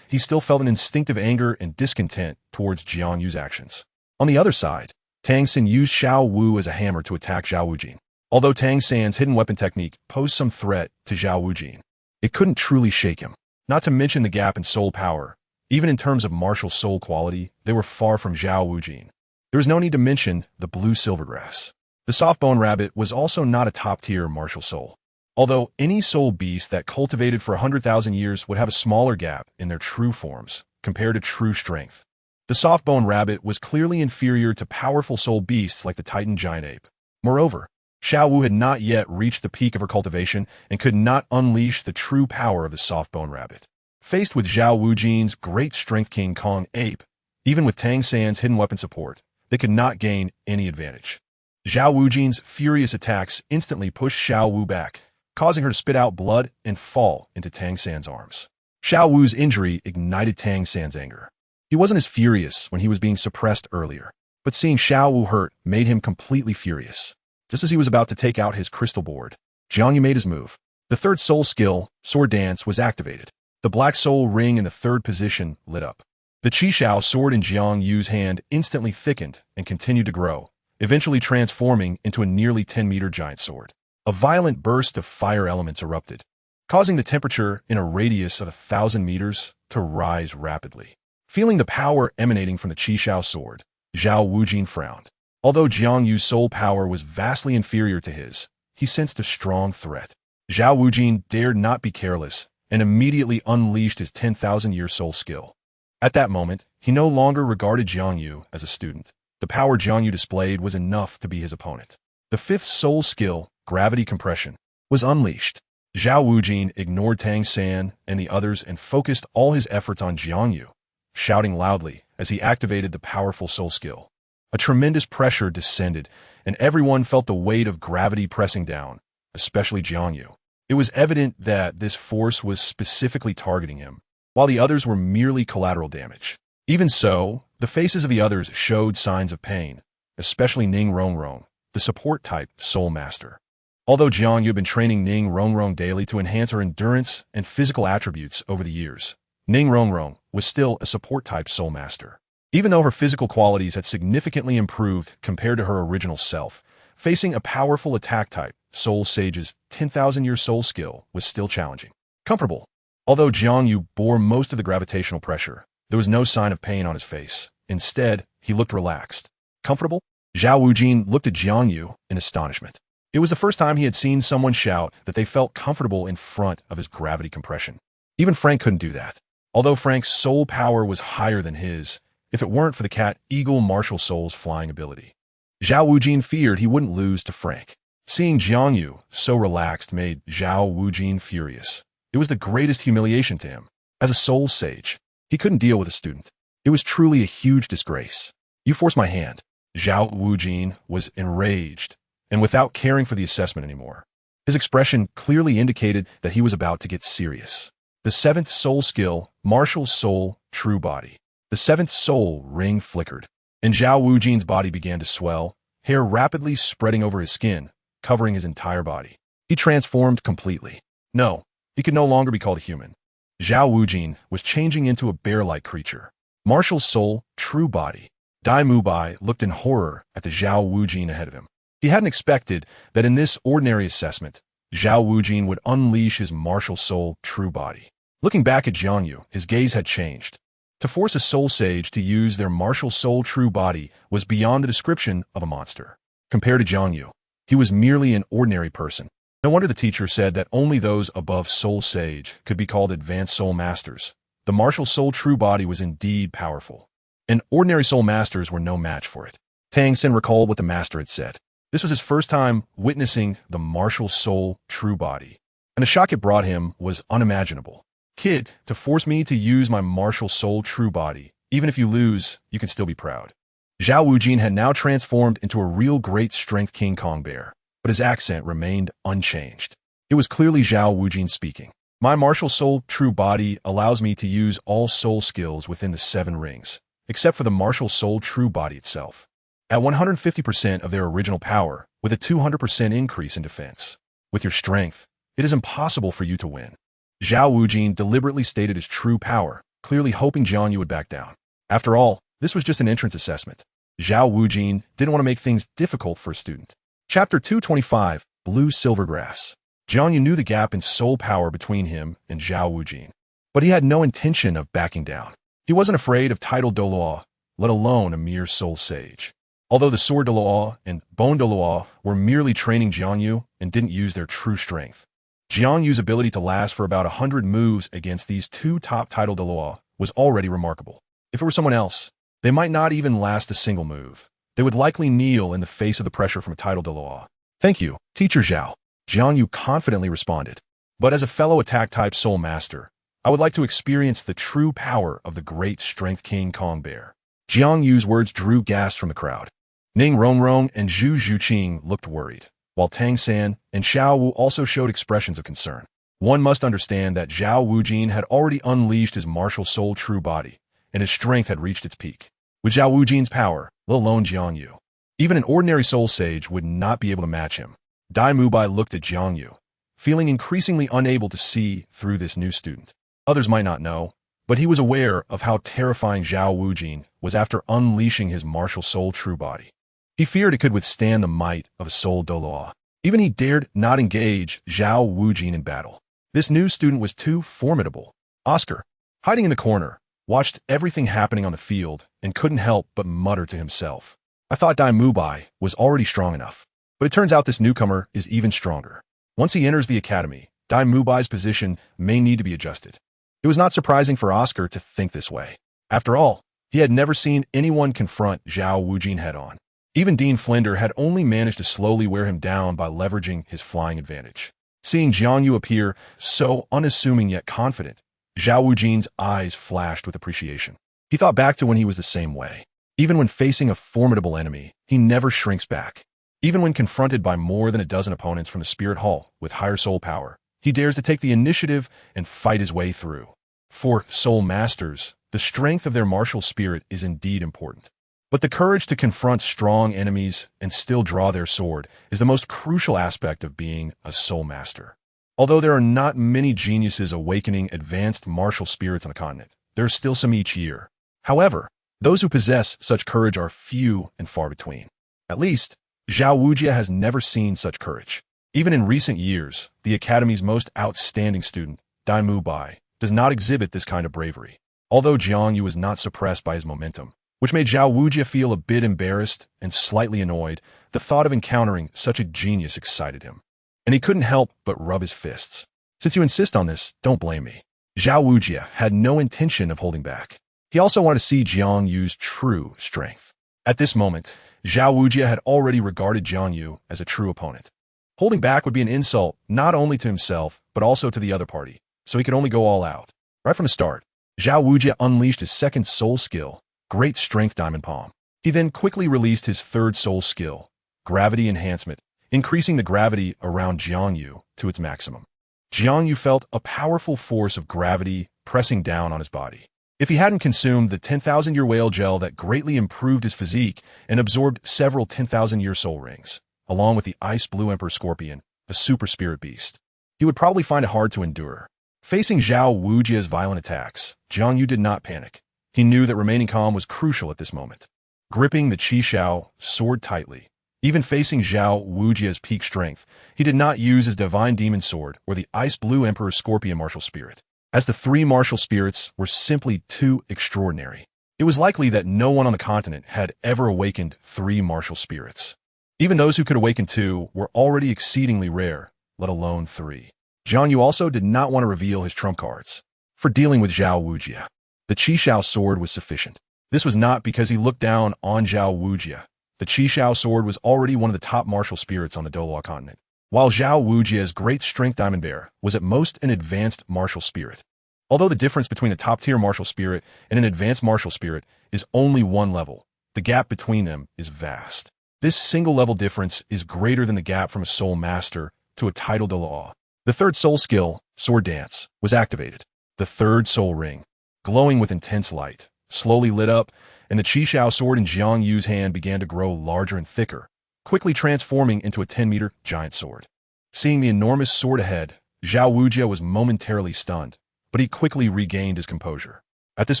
he still felt an instinctive anger and discontent towards Jiang Yu's actions. On the other side, Tang San used Xiao Wu as a hammer to attack Zhao Wujin. Although Tang San's hidden weapon technique posed some threat to Zhao Wujin, it couldn't truly shake him. Not to mention the gap in soul power. Even in terms of martial soul quality, they were far from Zhao Wujin. There was no need to mention the blue silvergrass. The soft-bone rabbit was also not a top-tier martial soul. Although any soul beast that cultivated for 100,000 years would have a smaller gap in their true forms compared to true strength. The soft-bone rabbit was clearly inferior to powerful soul beasts like the Titan giant ape. Moreover, Xiao Wu had not yet reached the peak of her cultivation and could not unleash the true power of the soft-bone rabbit. Faced with Zhao Wujin's great strength King Kong ape, even with Tang San's hidden weapon support, they could not gain any advantage. Zhao Wujin's furious attacks instantly pushed Xiao Wu back, causing her to spit out blood and fall into Tang San's arms. Xiao Wu's injury ignited Tang San's anger. He wasn't as furious when he was being suppressed earlier, but seeing Xiao Wu hurt made him completely furious. Just as he was about to take out his crystal board, JiangYu made his move. The third soul skill, Sword Dance, was activated. The black soul ring in the third position lit up. The Chixiao Sword in JiangYu's hand instantly thickened and continued to grow, eventually transforming into a nearly 10-meter giant sword. A violent burst of fire elements erupted, causing the temperature in a radius of 1,000 meters to rise rapidly. Feeling the power emanating from the Chixiao Sword, Zhao Wujin frowned. Although JiangYu's soul power was vastly inferior to his, he sensed a strong threat. Zhao Wujin dared not be careless and immediately unleashed his 10,000-year soul skill. At that moment, he no longer regarded JiangYu as a student. The power JiangYu displayed was enough to be his opponent. The fifth soul skill, Gravity Compression, was unleashed. Zhao Wujin ignored Tang San and the others and focused all his efforts on JiangYu, shouting loudly as he activated the powerful soul skill. A tremendous pressure descended, and everyone felt the weight of gravity pressing down, especially JiangYu. It was evident that this force was specifically targeting him, while the others were merely collateral damage. Even so, the faces of the others showed signs of pain, especially Ning Rongrong, the support-type soul master. Although JiangYu had been training Ning Rongrong daily to enhance her endurance and physical attributes over the years, Ning Rongrong was still a support-type soul master. Even though her physical qualities had significantly improved compared to her original self, facing a powerful attack type, Soul Sage's 10,000-year soul skill was still challenging. Comfortable. Although JiangYu bore most of the gravitational pressure, there was no sign of pain on his face. Instead, he looked relaxed. Comfortable? Zhao Wujin looked at JiangYu in astonishment. It was the first time he had seen someone shout that they felt comfortable in front of his gravity compression. Even Frank couldn't do that. Although Frank's soul power was higher than his, if it weren't for the cat eagle martial soul's flying ability. Zhao Wujin feared he wouldn't lose to Frank. Seeing JiangYu so relaxed made Zhao Wujin furious. It was the greatest humiliation to him. As a soul sage, he couldn't deal with a student. It was truly a huge disgrace. You forced my hand. Zhao Wujin was enraged, and without caring for the assessment anymore. His expression clearly indicated that he was about to get serious. The seventh soul skill, Martial Soul, True Body. The seventh soul ring flickered, and Zhao Wujin's body began to swell, hair rapidly spreading over his skin, covering his entire body. He transformed completely. No, he could no longer be called a human. Zhao Wujin was changing into a bear-like creature. Martial Soul, True Body. Dai Mubai looked in horror at the Zhao Wujin ahead of him. He hadn't expected that in this ordinary assessment, Zhao Wujin would unleash his Martial Soul, True Body. Looking back at JiangYu, his gaze had changed. To force a soul sage to use their Martial Soul True Body was beyond the description of a monster. Compared to JiangYu, he was merely an ordinary person. No wonder the teacher said that only those above Soul Sage could be called advanced soul masters. The Martial Soul True Body was indeed powerful, and ordinary soul masters were no match for it. Tang Sen recalled what the master had said. This was his first time witnessing the martial soul true body, and the shock it brought him was unimaginable. Kid, to force me to use my martial soul true body, even if you lose, you can still be proud. Zhao Wujin had now transformed into a real great strength King Kong bear, but his accent remained unchanged. It was clearly Zhao Wujin speaking. My martial soul true body allows me to use all soul skills within the 7 rings, except for the martial soul true body itself. At 150% of their original power, with a 200% increase in defense. With your strength, it is impossible for you to win. Zhao Wujin deliberately stated his true power, clearly hoping JiangYu would back down. After all, this was just an entrance assessment. Zhao Wujin didn't want to make things difficult for a student. Chapter 225, Blue Silvergrass. JiangYu knew the gap in soul power between him and Zhao Wujin, but he had no intention of backing down. He wasn't afraid of title Douluo, let alone a mere soul sage. Although the Sword Douluo and Bone Douluo were merely training JiangYu and didn't use their true strength, JiangYu's ability to last for about 100 moves against these 2 top title Douluo was already remarkable. If it were someone else, they might not even last a single move. They would likely kneel in the face of the pressure from a title Douluo. Thank you, Teacher Zhao, JiangYu confidently responded. But as a fellow attack-type soul master, I would like to experience the true power of the great strength King Kong bear. JiangYu's words drew gasps from the crowd. Ning Rongrong and Zhu Zhuqing looked worried, while Tang San and Xiao Wu also showed expressions of concern. One must understand that Zhao Wujin had already unleashed his martial soul true body, and his strength had reached its peak. With Zhao Wujin's power, let alone JiangYu, even an ordinary soul sage would not be able to match him. Dai Mubai looked at JiangYu, feeling increasingly unable to see through this new student. Others might not know, but he was aware of how terrifying Zhao Wujin was after unleashing his martial soul true body. He feared it could withstand the might of a soul Douluo. Even he dared not engage Zhao Wujin in battle. This new student was too formidable. Oscar, hiding in the corner, watched everything happening on the field and couldn't help but mutter to himself. I thought Dai Mubai was already strong enough, but it turns out this newcomer is even stronger. Once he enters the academy, Dai Mubai's position may need to be adjusted. It was not surprising for Oscar to think this way. After all, he had never seen anyone confront Zhao Wujin head-on. Even Dean Flinder had only managed to slowly wear him down by leveraging his flying advantage. Seeing JiangYu appear so unassuming yet confident, Zhao Wujin's eyes flashed with appreciation. He thought back to when he was the same way. Even when facing a formidable enemy, he never shrinks back. Even when confronted by more than a dozen opponents from the Spirit Hall with higher soul power, he dares to take the initiative and fight his way through. For soul masters, the strength of their martial spirit is indeed important. But the courage to confront strong enemies and still draw their sword is the most crucial aspect of being a soul master. Although there are not many geniuses awakening advanced martial spirits on the continent, there are still some each year. However, those who possess such courage are few and far between. At least, Zhao Wujia has never seen such courage. Even in recent years, the Academy's most outstanding student, Dai Mubai, does not exhibit this kind of bravery. Although JiangYu was not suppressed by his momentum, which made Zhao Wujia feel a bit embarrassed and slightly annoyed, the thought of encountering such a genius excited him. And he couldn't help but rub his fists. Since you insist on this, don't blame me. Zhao Wujia had no intention of holding back. He also wanted to see JiangYu's true strength. At this moment, Zhao Wujia had already regarded JiangYu as a true opponent. Holding back would be an insult not only to himself, but also to the other party, so he could only go all out. Right from the start, Zhao Wujia unleashed his second soul skill, Great Strength Diamond Palm. He then quickly released his third soul skill, Gravity Enhancement, increasing the gravity around JiangYu to its maximum. JiangYu felt a powerful force of gravity pressing down on his body. If he hadn't consumed the 10,000-year whale gel that greatly improved his physique and absorbed several 10,000-year soul rings, along with the Ice Blue Emperor Scorpion, a super spirit beast, he would probably find it hard to endure. Facing Zhao Wujia's violent attacks, JiangYu did not panic. He knew that remaining calm was crucial at this moment. Gripping the Chixiao Sword tightly, even facing Zhao Wujia's peak strength, he did not use his Divine Demon Sword or the Ice Blue Emperor Scorpion martial spirit, as the 3 martial spirits were simply too extraordinary. It was likely that no one on the continent had ever awakened 3 martial spirits. Even those who could awaken 2 were already exceedingly rare, let alone 3. JiangYu also did not want to reveal his trump cards. For dealing with Zhao Wujia, the Chixiao Sword was sufficient. This was not because he looked down on Zhao Wujia. The Chixiao Sword was already one of the top martial spirits on the Douluo Continent, while Zhao Wujia's Great Strength Diamond Bear was at most an advanced martial spirit. Although the difference between a top-tier martial spirit and an advanced martial spirit is only one level, the gap between them is vast. This single-level difference is greater than the gap from a soul master to a titled Dalu. The third soul skill, Sword Dance, was activated. The third soul ring, glowing with intense light, slowly lit up, and the Chixiao Sword in Jiang Yu's hand began to grow larger and thicker, quickly transforming into a 10-meter giant sword. Seeing the enormous sword ahead, Zhao Wujia was momentarily stunned, but he quickly regained his composure. At this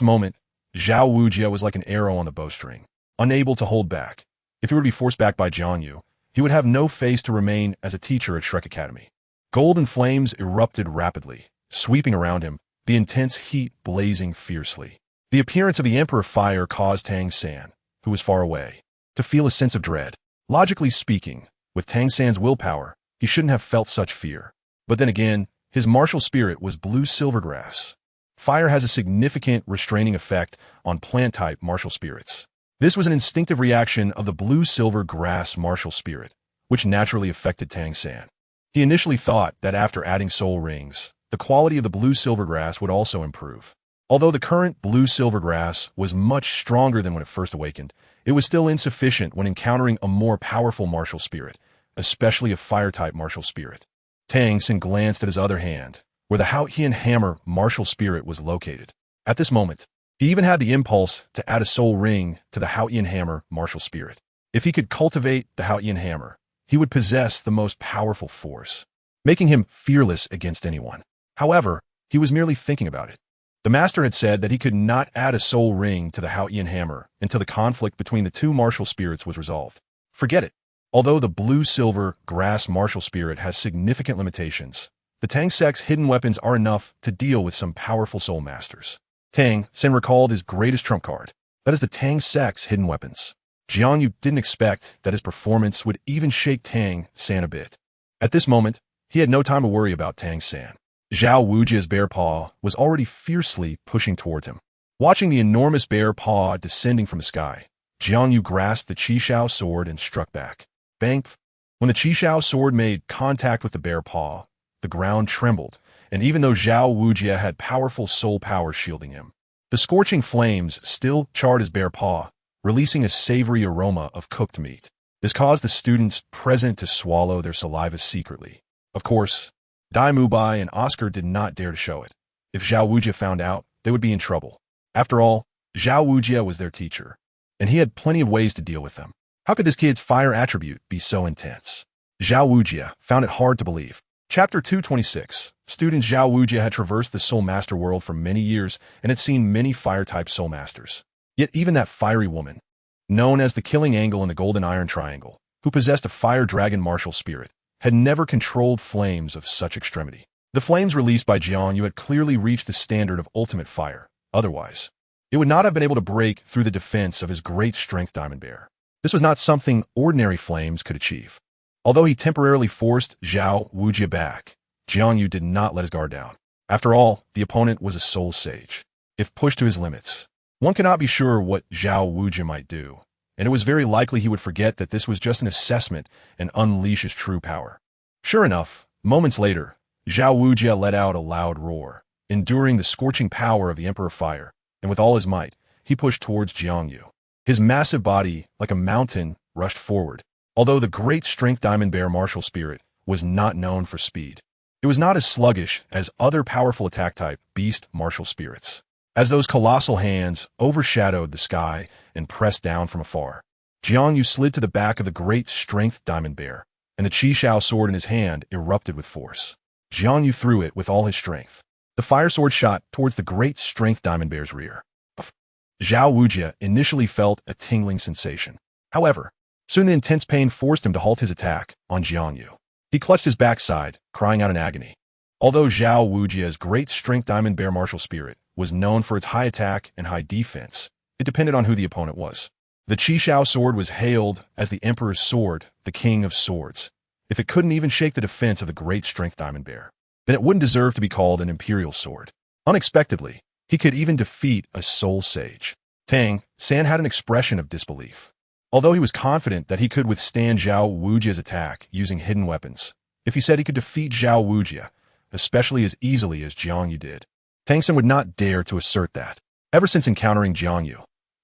moment, Zhao Wujia was like an arrow on the bowstring, unable to hold back. If he were to be forced back by Jiang Yu, he would have no face to remain as a teacher at Shrek Academy. Golden flames erupted rapidly, sweeping around him, the intense heat blazing fiercely. The appearance of the Emperor Fire caused Tang San, who was far away, to feel a sense of dread. Logically speaking, with Tang San's willpower, he shouldn't have felt such fear. But then again, his martial spirit was blue silvergrass. Fire has a significant restraining effect on plant-type martial spirits. This was an instinctive reaction of the blue-silver grass martial spirit, which naturally affected Tang San. He initially thought that after adding soul rings, the quality of the blue-silver grass would also improve. Although the current blue-silver grass was much stronger than when it first awakened, it was still insufficient when encountering a more powerful martial spirit, especially a fire-type martial spirit. Tang San glanced at his other hand, where the Haotian hammer martial spirit was located. At this moment, he even had the impulse to add a soul ring to the Haotian hammer martial spirit. If he could cultivate the Haotian hammer, he would possess the most powerful force, making him fearless against anyone. However, he was merely thinking about it. The master had said that he could not add a soul ring to the Haotian hammer until the conflict between the two martial spirits was resolved. Forget it. Although the blue-silver grass martial spirit has significant limitations, the Tang San's hidden weapons are enough to deal with some powerful soul masters. Tang San recalled his greatest trump card. That is the Tang San's hidden weapons. Jiang Yu didn't expect that his performance would even shake Tang San a bit. At this moment, he had no time to worry about Tang San. Zhao Wujia's bear paw was already fiercely pushing towards him. Watching the enormous bear paw descending from the sky, Jiang Yu grasped the Chixiao Sword and struck back. Bang! When the Chixiao Sword made contact with the bear paw, the ground trembled, and even though Zhao Wujia had powerful soul power shielding him, the scorching flames still charred his bare paw, releasing a savory aroma of cooked meat. This caused the students present to swallow their saliva secretly. Of course, Dai Mubai and Oscar did not dare to show it. If Zhao Wujia found out, they would be in trouble. After all, Zhao Wujia was their teacher, and he had plenty of ways to deal with them. How could this kid's fire attribute be so intense? Zhao Wujia found it hard to believe. Chapter 226. Student Zhao Wujia had traversed the Soul Master world for many years and had seen many fire-type Soul Masters. Yet even that fiery woman, known as the Killing Angle in the Golden Iron Triangle, who possessed a fire dragon martial spirit, had never controlled flames of such extremity. The flames released by Jiang Yu had clearly reached the standard of ultimate fire. Otherwise, it would not have been able to break through the defense of his great strength Diamond Bear. This was not something ordinary flames could achieve. Although he temporarily forced Zhao Wujia back, Jiang Yu did not let his guard down. After all, the opponent was a soul sage. If pushed to his limits, one cannot be sure what Zhao Wujia might do, and it was very likely he would forget that this was just an assessment and unleash his true power. Sure enough, moments later, Zhao Wujia let out a loud roar, enduring the scorching power of the Emperor Fire, and with all his might, he pushed towards Jiang Yu. His massive body, like a mountain, rushed forward. Although the great strength Diamond Bear martial spirit was not known for speed, it was not as sluggish as other powerful attack-type beast martial spirits. As those colossal hands overshadowed the sky and pressed down from afar, Jiang Yu slid to the back of the great strength Diamond Bear, and the Chixiao Sword in his hand erupted with force. Jiang Yu threw it with all his strength. The fire sword shot towards the great strength Diamond Bear's rear. Zhao Wujia initially felt a tingling sensation. However, soon the intense pain forced him to halt his attack on Jiang Yu. He clutched his backside, crying out in agony. Although Zhao Wujia's great strength Diamond Bear martial spirit was known for its high attack and high defense, it depended on who the opponent was. The Chixiao Sword was hailed as the Emperor's Sword, the King of Swords. If it couldn't even shake the defense of the great strength Diamond Bear, then it wouldn't deserve to be called an Imperial Sword. Unexpectedly, he could even defeat a soul sage. Tang San had an expression of disbelief. Although he was confident that he could withstand Zhao Wujia's attack using hidden weapons, if he said he could defeat Zhao Wujia, especially as easily as Jiang Yu did, Tang Sen would not dare to assert that. Ever since encountering Jiang Yu,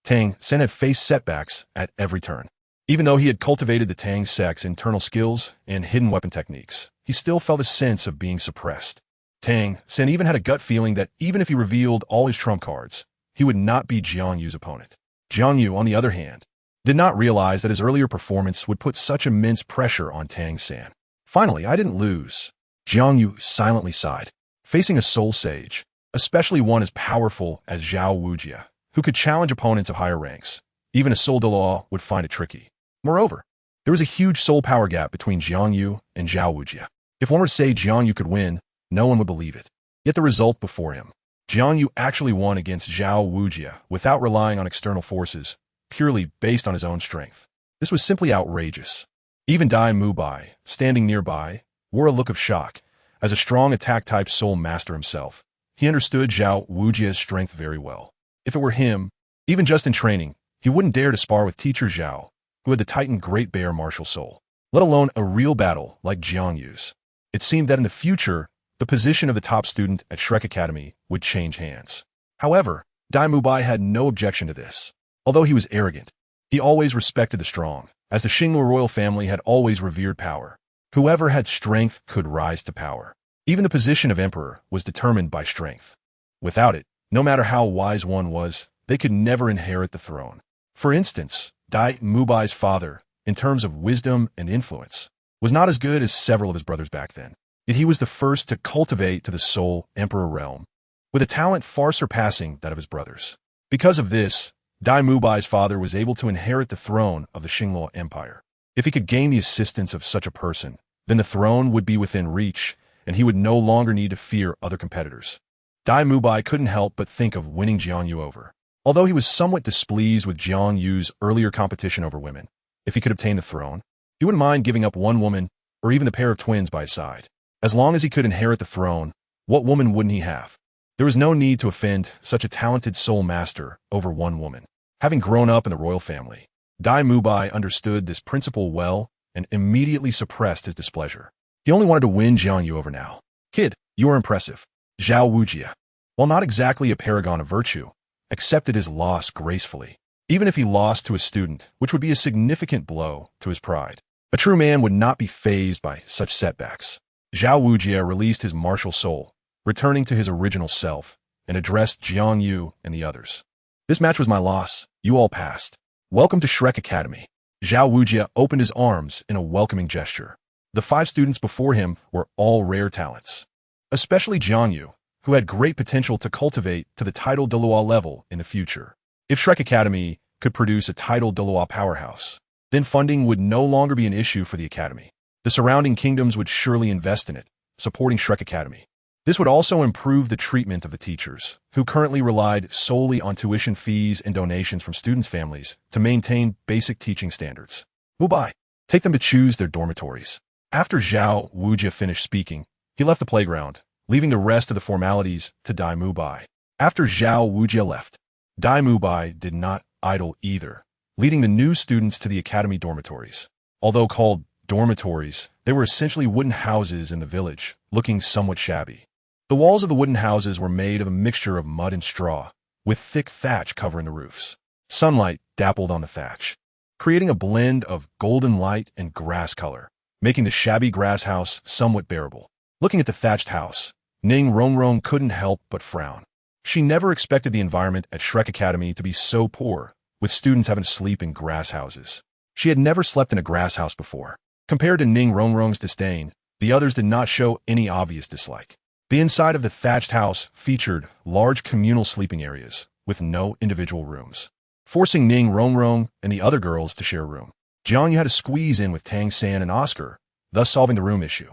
Tang Sen had faced setbacks at every turn. Even though he had cultivated the Tang sect's internal skills and hidden weapon techniques, he still felt a sense of being suppressed. Tang Sen even had a gut feeling that even if he revealed all his trump cards, he would not be Jiang Yu's opponent. Jiang Yu, on the other hand, did not realize that his earlier performance would put such immense pressure on Tang Sen. Finally, I didn't lose. Jiang Yu silently sighed. Facing a soul sage, especially one as powerful as Zhao Wujia, who could challenge opponents of higher ranks, even a soul Dalu would find it tricky. Moreover, there was a huge soul power gap between Jiang Yu and Zhao Wujia. If one were to say Jiang Yu could win, no one would believe it. Yet the result before him, Jiang Yu actually won against Zhao Wujia without relying on external forces, purely based on his own strength. This was simply outrageous. Even Dai Mubai, standing nearby, wore a look of shock. As a strong attack-type soul master himself, he understood Zhao Wujia's strength very well. If it were him, even just in training, he wouldn't dare to spar with teacher Zhao, who had the Titan Great Bear martial soul, let alone a real battle like Jiang Yu's. It seemed that in the future, the position of the top student at Shrek Academy would change hands. However, Dai Mubai had no objection to this. Although he was arrogant, he always respected the strong, as the Xingluo royal family had always revered power. Whoever had strength could rise to power. Even the position of emperor was determined by strength. Without it, no matter how wise one was, they could never inherit the throne. For instance, Dai Mubai's father, in terms of wisdom and influence, was not as good as several of his brothers back then. Yet he was the first to cultivate to the soul emperor realm, with a talent far surpassing that of his brothers. Because of this, Dai Mubai's father was able to inherit the throne of the Xingluo Empire. If he could gain the assistance of such a person, then the throne would be within reach, and he would no longer need to fear other competitors. Dai Mubai couldn't help but think of winning Jiang Yu over. Although he was somewhat displeased with Jiang Yu's earlier competition over women, if he could obtain the throne, he wouldn't mind giving up one woman or even the pair of twins by his side. As long as he could inherit the throne, what woman wouldn't he have? There was no need to offend such a talented soul master over one woman. Having grown up in the royal family, Dai Mubai understood this principle well and immediately suppressed his displeasure. He only wanted to win Jiang Yu over now. Kid, you are impressive. Zhao Wujia, while not exactly a paragon of virtue, accepted his loss gracefully, even if he lost to a student, which would be a significant blow to his pride. A true man would not be fazed by such setbacks. Zhao Wujia released his martial soul, returning to his original self, and addressed Jiang Yu and the others. This match was my loss. You all passed. Welcome to Shrek Academy. Zhao Wujia opened his arms in a welcoming gesture. The 5 students before him were all rare talents, especially Jiang Yu, who had great potential to cultivate to the title Douluo level in the future. If Shrek Academy could produce a title Douluo powerhouse, then funding would no longer be an issue for the academy. The surrounding kingdoms would surely invest in it, supporting Shrek Academy. This would also improve the treatment of the teachers, who currently relied solely on tuition fees and donations from students' families to maintain basic teaching standards. Mubai, take them to choose their dormitories. After Zhao Wujia finished speaking, he left the playground, leaving the rest of the formalities to Dai Mubai. After Zhao Wujia left, Dai Mubai did not idle either, leading the new students to the academy dormitories. Although called dormitories, they were essentially wooden houses in the village, looking somewhat shabby. The walls of the wooden houses were made of a mixture of mud and straw, with thick thatch covering the roofs. Sunlight dappled on the thatch, creating a blend of golden light and grass color, making the shabby grass house somewhat bearable. Looking at the thatched house, Ning Rongrong couldn't help but frown. She never expected the environment at Shrek Academy to be so poor, with students having to sleep in grass houses. She had never slept in a grass house before. Compared to Ning Rongrong's disdain, the others did not show any obvious dislike. The inside of the thatched house featured large communal sleeping areas, with no individual rooms, forcing Ning Rongrong and the other girls to share a room. Jiang Yu had to squeeze in with Tang San and Oscar, thus solving the room issue.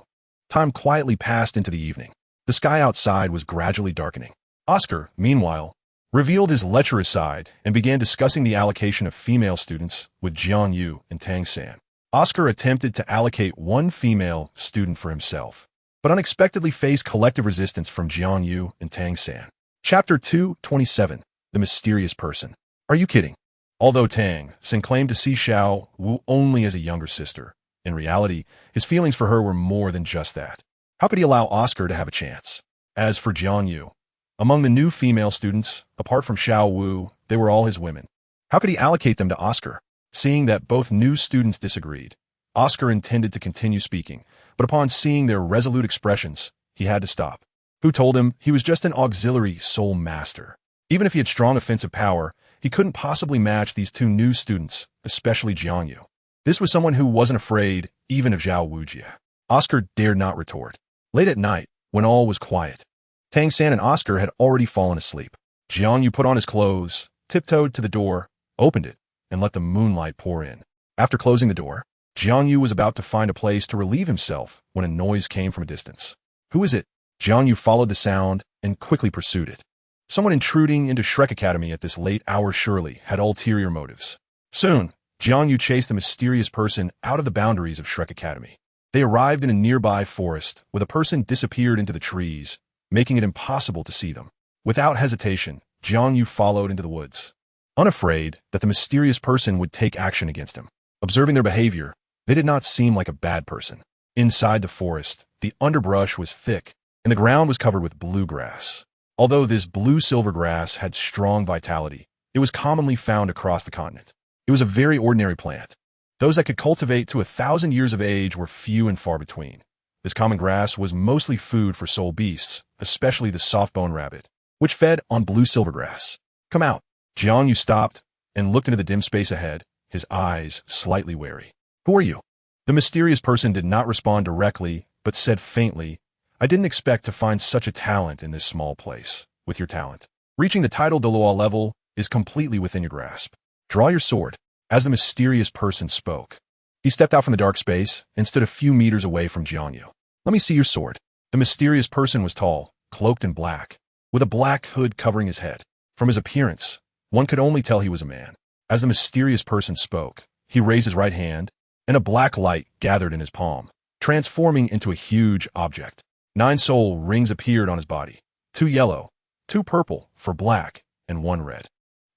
Time quietly passed into the evening. The sky outside was gradually darkening. Oscar, meanwhile, revealed his lecherous side and began discussing the allocation of female students with Jiang Yu and Tang San. Oscar attempted to allocate one female student for himself, but unexpectedly faced collective resistance from Jiang Yu and Tang San. Chapter 227, The Mysterious Person. Are you kidding? Although Tang Xin claimed to see Xiao Wu only as a younger sister, in reality, his feelings for her were more than just that. How could he allow Oscar to have a chance? As for Jiang Yu, among the new female students, apart from Xiao Wu, they were all his women. How could he allocate them to Oscar? Seeing that both new students disagreed, Oscar intended to continue speaking, but upon seeing their resolute expressions, he had to stop. Who told him he was just an auxiliary soul master? Even if he had strong offensive power, he couldn't possibly match these two new students, especially Jiang Yu. This was someone who wasn't afraid even of Zhao Wujie. Oscar dared not retort. Late at night, when all was quiet, Tang San and Oscar had already fallen asleep. Jiang Yu put on his clothes, tiptoed to the door, opened it, and let the moonlight pour in. After closing the door, Jiang Yu was about to find a place to relieve himself when a noise came from a distance. Who is it? Jiang Yu followed the sound and quickly pursued it. Someone intruding into Shrek Academy at this late hour surely had ulterior motives. Soon, Jiang Yu chased the mysterious person out of the boundaries of Shrek Academy. They arrived in a nearby forest where the person disappeared into the trees, making it impossible to see them. Without hesitation, Jiang Yu followed into the woods, unafraid that the mysterious person would take action against him. Observing their behavior, they did not seem like a bad person. Inside the forest, the underbrush was thick, and the ground was covered with blue grass. Although this blue-silver grass had strong vitality, it was commonly found across the continent. It was a very ordinary plant. Those that could cultivate to 1,000 years of age were few and far between. This common grass was mostly food for soul beasts, especially the soft-bone rabbit, which fed on blue-silver grass. Come out. Jiang Yu stopped and looked into the dim space ahead, his eyes slightly wary. Who are you? The mysterious person did not respond directly, but said faintly, I didn't expect to find such a talent in this small place. With your talent, reaching the title Douluo level is completely within your grasp. Draw your sword. As the mysterious person spoke, he stepped out from the dark space and stood a few meters away from Jiang Yu. Let me see your sword. The mysterious person was tall, cloaked in black, with a black hood covering his head. From his appearance, one could only tell he was a man. As the mysterious person spoke, he raised his right hand, and a black light gathered in his palm, transforming into a huge object. 9 soul rings appeared on his body, 2 yellow, 2 purple for black, and 1 red.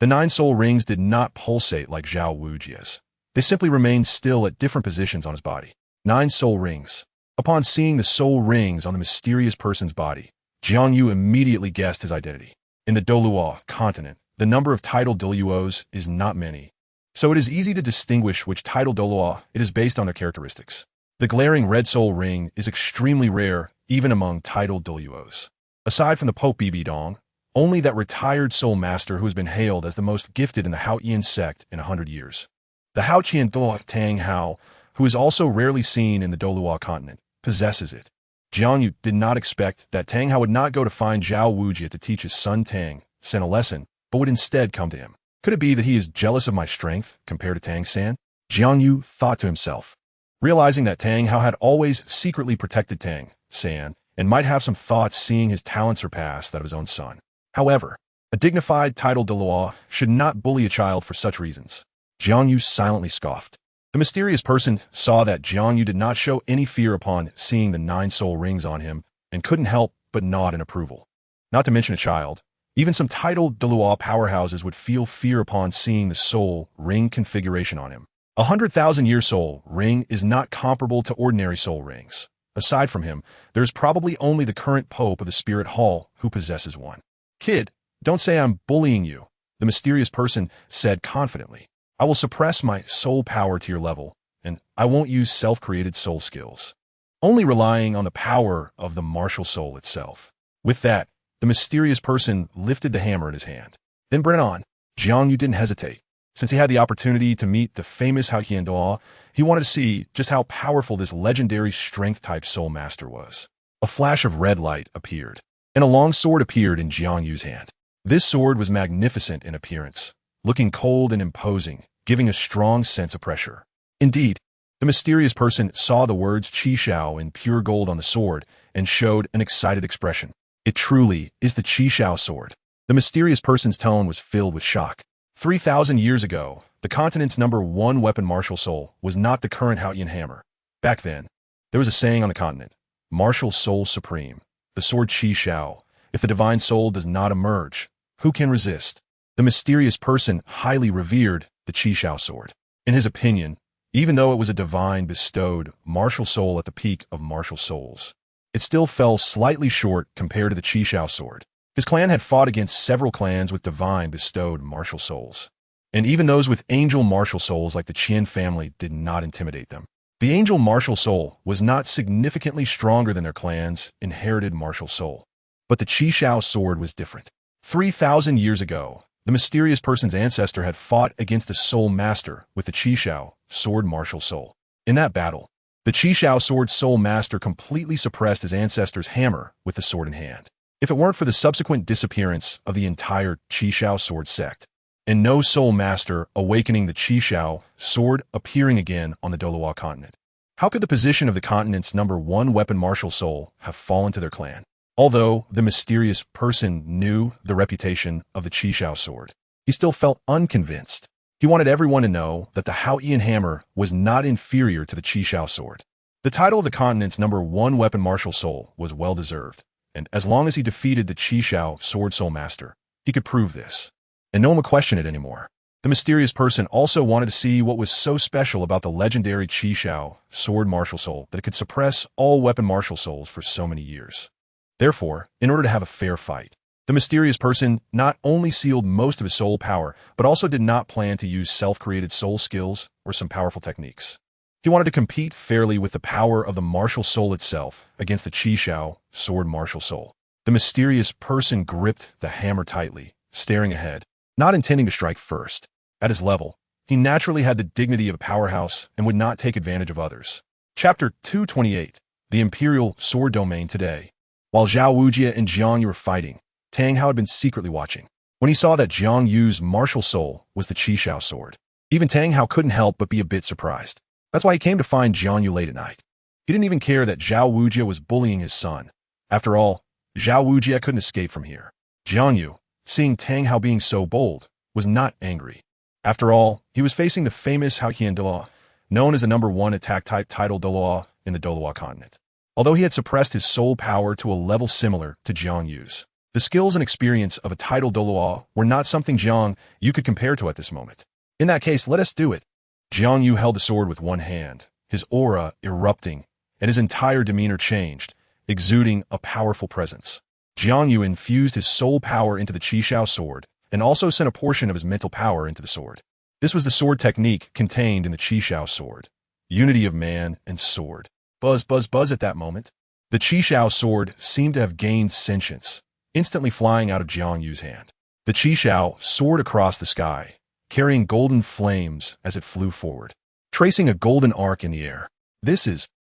The 9 soul rings did not pulsate like Zhao Wujie's. They simply remained still at different positions on his body. 9 soul rings. Upon seeing the soul rings on the mysterious person's body, Jiang Yu immediately guessed his identity. In the Douluo Continent, the number of titled Douluos is not many, so it is easy to distinguish which titled Douluo it is based on their characteristics. The glaring red soul ring is extremely rare even among titled Douluos. Aside from the Pope Bibi Dong, only that retired soul master who has been hailed as the most gifted in the Haotian sect in 100 years. The Haotian Duo Tang Hao, who is also rarely seen in the Douluo Continent, possesses it. Jiang Yu did not expect that Tang Hao would not go to find Zhao Wujie to teach his son Tang San a lesson, but would instead come to him. Could it be that he is jealous of my strength compared to Tang San? Jiang Yu thought to himself, realizing that Tang Hao had always secretly protected Tang San and might have some thoughts seeing his talent surpass that of his own son. However, a dignified titled Douluo should not bully a child for such reasons. Jiang Yu silently scoffed. The mysterious person saw that Jiang Yu did not show any fear upon seeing the 9 soul rings on him and couldn't help but nod in approval. Not to mention a child, even some titled Douluo powerhouses would feel fear upon seeing the soul ring configuration on him. 100,000-year soul ring is not comparable to ordinary soul rings. Aside from him, there is probably only the current Pope of the Spirit Hall who possesses one. Kid, don't say I'm bullying you, the mysterious person said confidently. I will suppress my soul power to your level, and I won't use self-created soul skills, only relying on the power of the martial soul itself. With that, the mysterious person lifted the hammer in his hand. Then bring it on. Jiang Yu didn't hesitate. Since he had the opportunity to meet the famous Haotian Duo, he wanted to see just how powerful this legendary strength-type soul master was. A flash of red light appeared, and a long sword appeared in Jiang Yu's hand. This sword was magnificent in appearance, looking cold and imposing, giving a strong sense of pressure. Indeed, the mysterious person saw the words Chixiao in pure gold on the sword and showed an excited expression. It truly is the Chixiao Sword. The mysterious person's tone was filled with shock. 3,000 years ago, the continent's #1 weapon martial soul was not the current Haotian hammer. Back then, there was a saying on the continent, martial soul supreme, the sword Chixiao. If the divine soul does not emerge, who can resist? The mysterious person, highly revered, the Chixiao Sword. In his opinion, even though it was a divine bestowed martial soul at the peak of martial souls, it still fell slightly short compared to the Chixiao Sword. His clan had fought against several clans with divine bestowed martial souls, and even those with angel martial souls like the Qian family did not intimidate them. The angel martial soul was not significantly stronger than their clan's inherited martial soul, but the Chixiao Sword was different. 3,000 years ago, the mysterious person's ancestor had fought against a soul master with the Chixiao Sword martial soul. In that battle, the Chixiao Sword soul master completely suppressed his ancestor's hammer with the sword in hand. If it weren't for the subsequent disappearance of the entire Chixiao Sword sect, and no soul master awakening the Chixiao Sword appearing again on the Douluo Continent, how could the position of the continent's #1 weapon martial soul have fallen to their clan? Although the mysterious person knew the reputation of the Chixiao Sword, he still felt unconvinced. He wanted everyone to know that the Haotian hammer was not inferior to the Chixiao Sword. The title of the continent's #1 weapon martial soul was well-deserved, and as long as he defeated the Chixiao Sword soul master, he could prove this, and no one would question it anymore. The mysterious person also wanted to see what was so special about the legendary Chixiao Sword martial soul that it could suppress all weapon martial souls for so many years. Therefore, in order to have a fair fight, the mysterious person not only sealed most of his soul power, but also did not plan to use self-created soul skills or some powerful techniques. He wanted to compete fairly with the power of the martial soul itself against the Chixiao Sword martial soul. The mysterious person gripped the hammer tightly, staring ahead, not intending to strike first. At his level, he naturally had the dignity of a powerhouse and would not take advantage of others. Chapter 228, The Imperial Sword Domain Today. While Zhao Wujie and Jiang Yu were fighting, Tang Hao had been secretly watching. When he saw that Jiang Yu's martial soul was the Chixiao Sword, even Tang Hao couldn't help but be a bit surprised. That's why he came to find Jiang Yu late at night. He didn't even care that Zhao Wujie was bullying his son. After all, Zhao Wujie couldn't escape from here. Jiang Yu, seeing Tang Hao being so bold, was not angry. After all, he was facing the famous Haotian Dalu, known as the #1 attack-type title Dalu in the Douluo Continent. Although he had suppressed his soul power to a level similar to Jiang Yu's, the skills and experience of a title Dalu were not something Jiang Yu could compare to at this moment. In that case, let us do it. Jiang Yu held the sword with one hand, his aura erupting, and his entire demeanor changed, exuding a powerful presence. Jiang Yu infused his soul power into the Chixiao Sword, and also sent a portion of his mental power into the sword. This was the sword technique contained in the Chixiao Sword, unity of man and sword. Buzz, buzz, buzz at that moment. The Chixiao Sword seemed to have gained sentience, instantly flying out of Jiang Yu's hand. The Chixiao soared across the sky, carrying golden flames as it flew forward, tracing a golden arc in the air.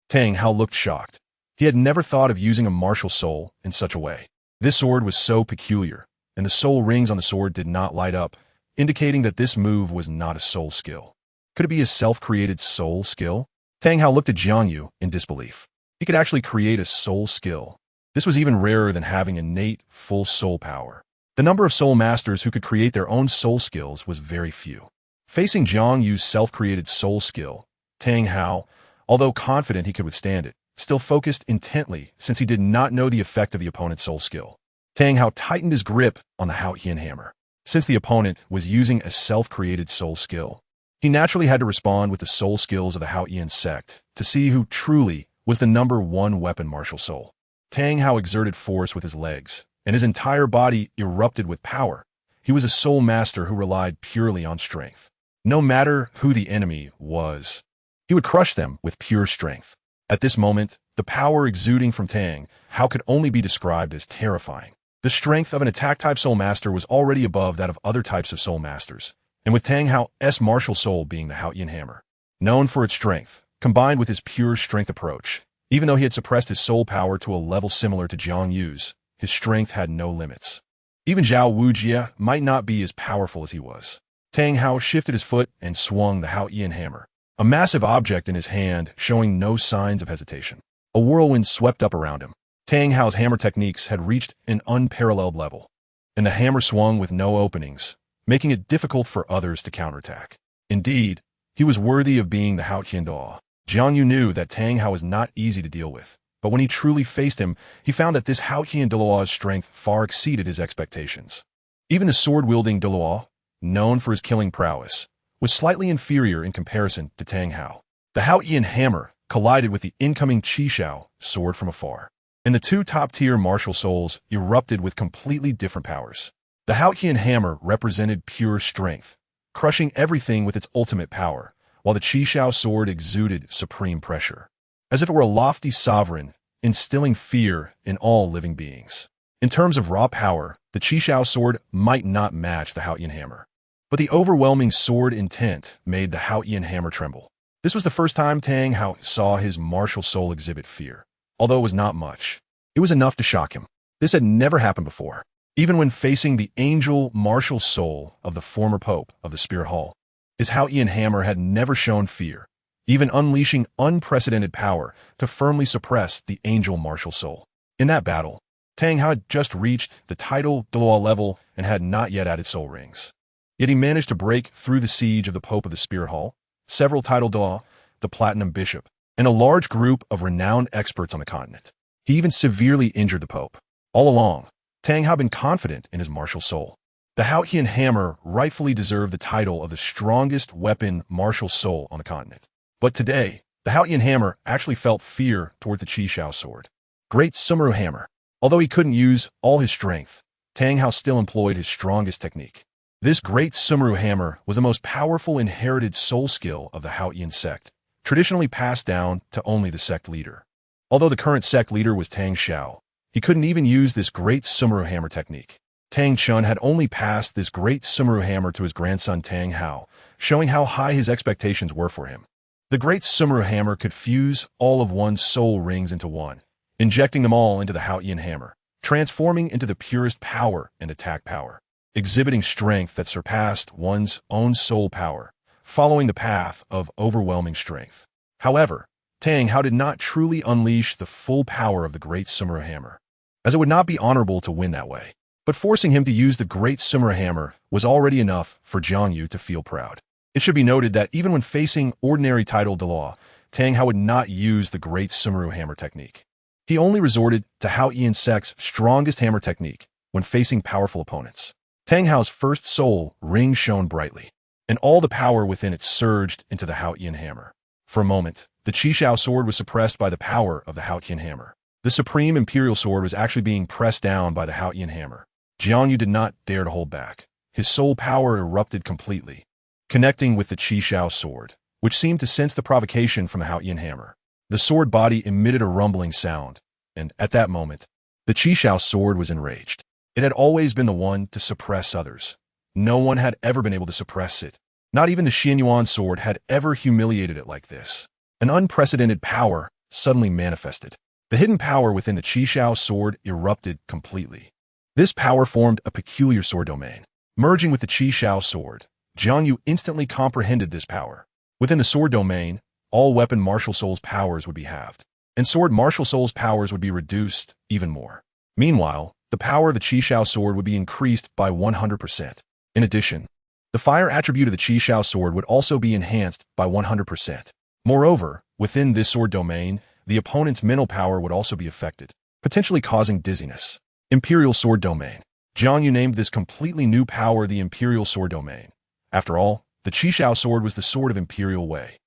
Tang Hao looked shocked. He had never thought of using a martial soul in such a way. This sword was so peculiar, and the soul rings on the sword did not light up, indicating that this move was not a soul skill. Could it be a self-created soul skill? Tang Hao looked at Jiang Yu in disbelief. He could actually create a soul skill. This was even rarer than having innate, full soul power. The number of soul masters who could create their own soul skills was very few. Facing Jiang Yu's self-created soul skill, Tang Hao, although confident he could withstand it, still focused intently since he did not know the effect of the opponent's soul skill. Tang Hao tightened his grip on the Haotian hammer. Since the opponent was using a self-created soul skill, he naturally had to respond with the soul skills of the Haotian sect to see who truly was the #1 weapon martial soul. Tang Hao exerted force with his legs, and his entire body erupted with power. He was a soul master who relied purely on strength. No matter who the enemy was, he would crush them with pure strength. At this moment, the power exuding from Tang Hao could only be described as terrifying. The strength of an attack-type soul master was already above that of other types of soul masters, and with Tang Hao's martial soul being the Haotian hammer, known for its strength, combined with his pure strength approach, even though he had suppressed his soul power to a level similar to Jiang Yu's, his strength had no limits. Even Zhao Wujie might not be as powerful as he was. Tang Hao shifted his foot and swung the Haotian hammer, a massive object in his hand showing no signs of hesitation. A whirlwind swept up around him. Tang Hao's hammer techniques had reached an unparalleled level, and the hammer swung with no openings, making it difficult for others to counterattack. Indeed, he was worthy of being the Haotian Dalu. Jiang Yu knew that Tang Hao was not easy to deal with, but when he truly faced him, he found that this Haotian Dalu's strength far exceeded his expectations. Even the sword-wielding Dalu, known for his killing prowess, was slightly inferior in comparison to Tang Hao. The Haotian hammer collided with the incoming Chixiao Sword from afar, and the two top-tier martial souls erupted with completely different powers. The Haotian hammer represented pure strength, crushing everything with its ultimate power, while the Chixiao Sword exuded supreme pressure, as if it were a lofty sovereign, instilling fear in all living beings. In terms of raw power, the Chixiao Sword might not match the Haotian hammer, but the overwhelming sword intent made the Haotian hammer tremble. This was the first time Tang Hao saw his martial soul exhibit fear. Although it was not much, it was enough to shock him. This had never happened before. Even when facing the angel martial soul of the former pope of the Spirit Hall, his Haotian hammer had never shown fear, even unleashing unprecedented power to firmly suppress the angel martial soul. In that battle, Tang Hao had just reached the title Dalu level and had not yet added soul rings. Yet he managed to break through the siege of the Pope of the Spirit Hall, several title Dalu, the Platinum Bishop, and a large group of renowned experts on the continent. He even severely injured the Pope. All along, Tang Hao had been confident in his martial soul. The Haotian hammer rightfully deserved the title of the strongest weapon martial soul on the continent. But today, the Haotian hammer actually felt fear toward the Chixiao Sword. Great Sumeru hammer. Although he couldn't use all his strength, Tang Hao still employed his strongest technique. This great Sumeru hammer was the most powerful inherited soul skill of the Haotian sect, traditionally passed down to only the sect leader. Although the current sect leader was Tang Xiao, he couldn't even use this great Sumeru hammer technique. Tang Chun had only passed this great Sumeru hammer to his grandson Tang Hao, showing how high his expectations were for him. The great Sumeru hammer could fuse all of one's soul rings into one, injecting them all into the Haotian hammer, transforming into the purest power and attack power, exhibiting strength that surpassed one's own soul power, following the path of overwhelming strength. However, Tang Hao did not truly unleash the full power of the great Sumeru hammer, as it would not be honorable to win that way. But forcing him to use the great Sumeru hammer was already enough for JiangYu to feel proud. It should be noted that even when facing ordinary title Dalu, Tang Hao would not use the great Sumeru hammer technique. He only resorted to Haotian sect's strongest hammer technique when facing powerful opponents. Tang Hao's first soul ring shone brightly, and all the power within it surged into the Haotian hammer. For a moment, the Chixiao Sword was suppressed by the power of the Haotian hammer. The supreme imperial sword was actually being pressed down by the Haotian hammer. JiangYu did not dare to hold back. His soul power erupted completely, connecting with the Chixiao Sword, which seemed to sense the provocation from the Haotian hammer. The sword body emitted a rumbling sound, and at that moment, the Chixiao Sword was enraged. It had always been the one to suppress others. No one had ever been able to suppress it. Not even the Xianyuan sword had ever humiliated it like this. An unprecedented power suddenly manifested. The hidden power within the Chixiao Sword erupted completely. This power formed a peculiar sword domain. Merging with the Chixiao Sword, JiangYu instantly comprehended this power. Within the sword domain, all weapon martial souls' powers would be halved, and sword martial souls' powers would be reduced even more. Meanwhile, the power of the Chixiao Sword would be increased by 100%. In addition, the fire attribute of the Chixiao Sword would also be enhanced by 100%. Moreover, within this sword domain, the opponent's mental power would also be affected, potentially causing dizziness. Imperial Sword Domain. JiangYu named this completely new power the Imperial Sword Domain. After all, the Chixiao Sword was the sword of Imperial Way.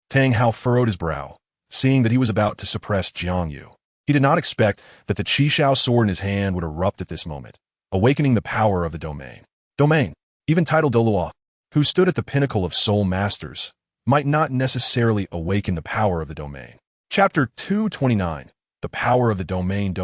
Tang Hao furrowed his brow, seeing that he was about to suppress JiangYu. He did not expect that the Chixiao Sword in his hand would erupt at this moment, awakening the power of the domain. Even titled Douluo, who stood at the pinnacle of soul masters, might not necessarily awaken the power of the domain. Chapter 229. The Power of the Domain.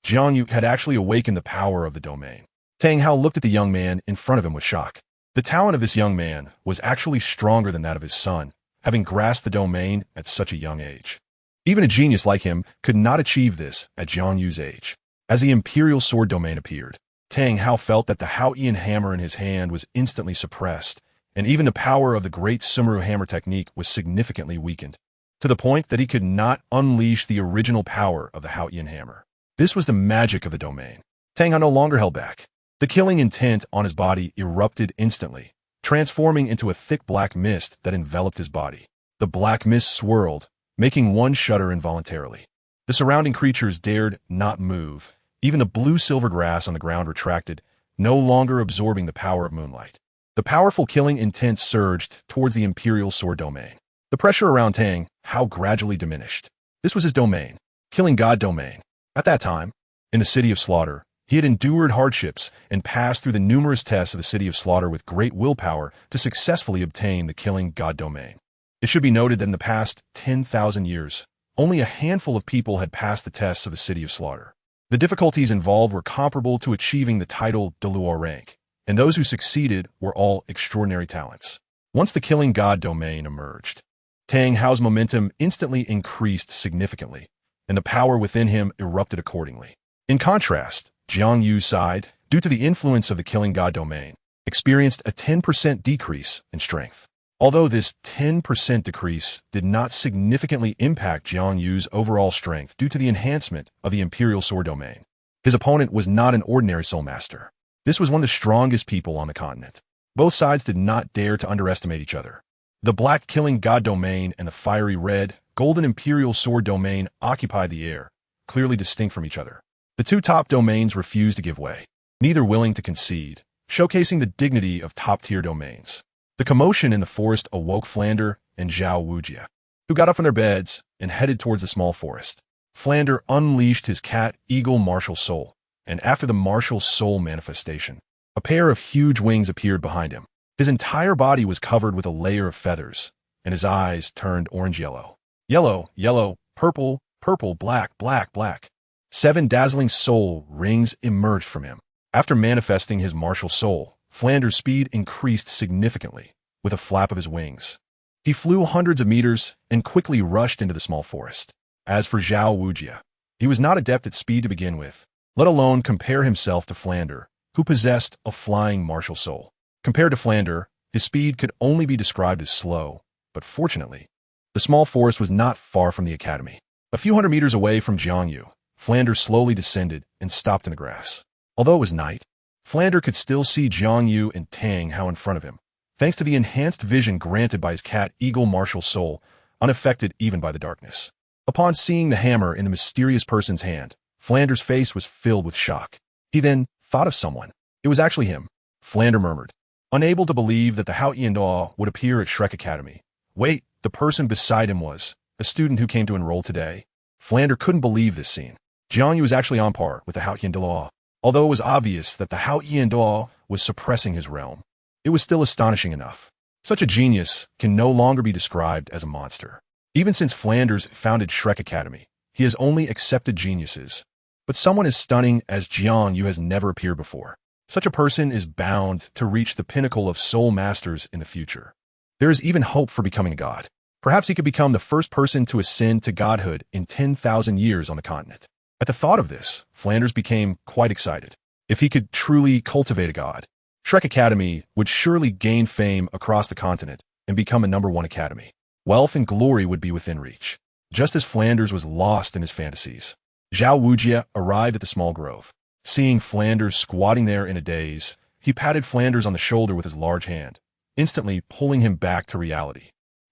JiangYu had actually awakened the power of the domain. Tang Hao looked at the young man in front of him with shock. The talent of this young man was actually stronger than that of his son, having grasped the domain at such a young age. Even a genius like him could not achieve this at JiangYu's age. As the Imperial Sword Domain appeared, Tang Hao felt that the Haotian hammer in his hand was instantly suppressed, and even the power of the great Sumeru hammer technique was significantly weakened, to the point that he could not unleash the original power of the Haotian hammer. This was the magic of the domain. Tang Hao no longer held back. The killing intent on his body erupted instantly, transforming into a thick black mist that enveloped his body. The black mist swirled, making one shudder involuntarily. The surrounding creatures dared not move. Even the blue-silver grass on the ground retracted, no longer absorbing the power of moonlight. The powerful killing intent surged towards the Imperial Sword domain. The pressure around Tang Hao gradually diminished. This was his domain, killing god domain. At that time, in the City of Slaughter, he had endured hardships and passed through the numerous tests of the City of Slaughter with great willpower to successfully obtain the killing god domain. It should be noted that in the past 10,000 years, only a handful of people had passed the tests of the City of Slaughter. The difficulties involved were comparable to achieving the title Dalu rank, and those who succeeded were all extraordinary talents. Once the killing god domain emerged, Tang Hao's momentum instantly increased significantly, and the power within him erupted accordingly. In contrast, Jiang Yu side, due to the influence of the killing god domain, experienced a 10% decrease in strength. Although this 10% decrease did not significantly impact Jiang Yu's overall strength due to the enhancement of the Imperial Sword domain, his opponent was not an ordinary soul master. This was one of the strongest people on the continent. Both sides did not dare to underestimate each other. The black killing god domain and the fiery red, golden Imperial Sword domain occupied the air, clearly distinct from each other. The two top domains refused to give way, neither willing to concede, showcasing the dignity of top-tier domains. The commotion in the forest awoke Flander and Zhao Wujia, who got up from their beds and headed towards the small forest. Flander unleashed his cat-eagle martial soul, and after the martial soul manifestation, a pair of huge wings appeared behind him. His entire body was covered with a layer of feathers, and his eyes turned orange-yellow. Yellow, yellow, purple, purple, black, black, black. 7 dazzling soul rings emerged from him. After manifesting his martial soul, Flander's speed increased significantly with a flap of his wings. He flew hundreds of meters and quickly rushed into the small forest. As for Zhao Wujia, he was not adept at speed to begin with, let alone compare himself to Flander, who possessed a flying martial soul. Compared to Flander, his speed could only be described as slow, but fortunately, the small forest was not far from the academy. A few hundred meters away from JiangYu, Flander slowly descended and stopped in the grass. Although it was night, Flander could still see JiangYu and Tang Hao in front of him, thanks to the enhanced vision granted by his cat-eagle martial soul, unaffected even by the darkness. Upon seeing the hammer in the mysterious person's hand, Flander's face was filled with shock. He then thought of someone. It was actually him, Flander murmured, unable to believe that the Hao Yiandao would appear at Shrek Academy. Wait, the person beside him was a student who came to enroll today. Flander couldn't believe this scene. JiangYu was actually on par with the Hao Yiandao. Although it was obvious that the Hao Yiandao was suppressing his realm, it was still astonishing enough. Such a genius can no longer be described as a monster. Even since Flanders founded Shrek Academy, he has only accepted geniuses. But someone as stunning as JiangYu has never appeared before. Such a person is bound to reach the pinnacle of soul masters in the future. There is even hope for becoming a god. Perhaps he could become the first person to ascend to godhood in 10,000 years on the continent. At the thought of this, Flanders became quite excited. If he could truly cultivate a god, Shrek Academy would surely gain fame across the continent and become a #1 academy. Wealth and glory would be within reach. Just as Flanders was lost in his fantasies, Zhao Wujia arrived at the small grove. Seeing Flanders squatting there in a daze, he patted Flanders on the shoulder with his large hand, instantly pulling him back to reality.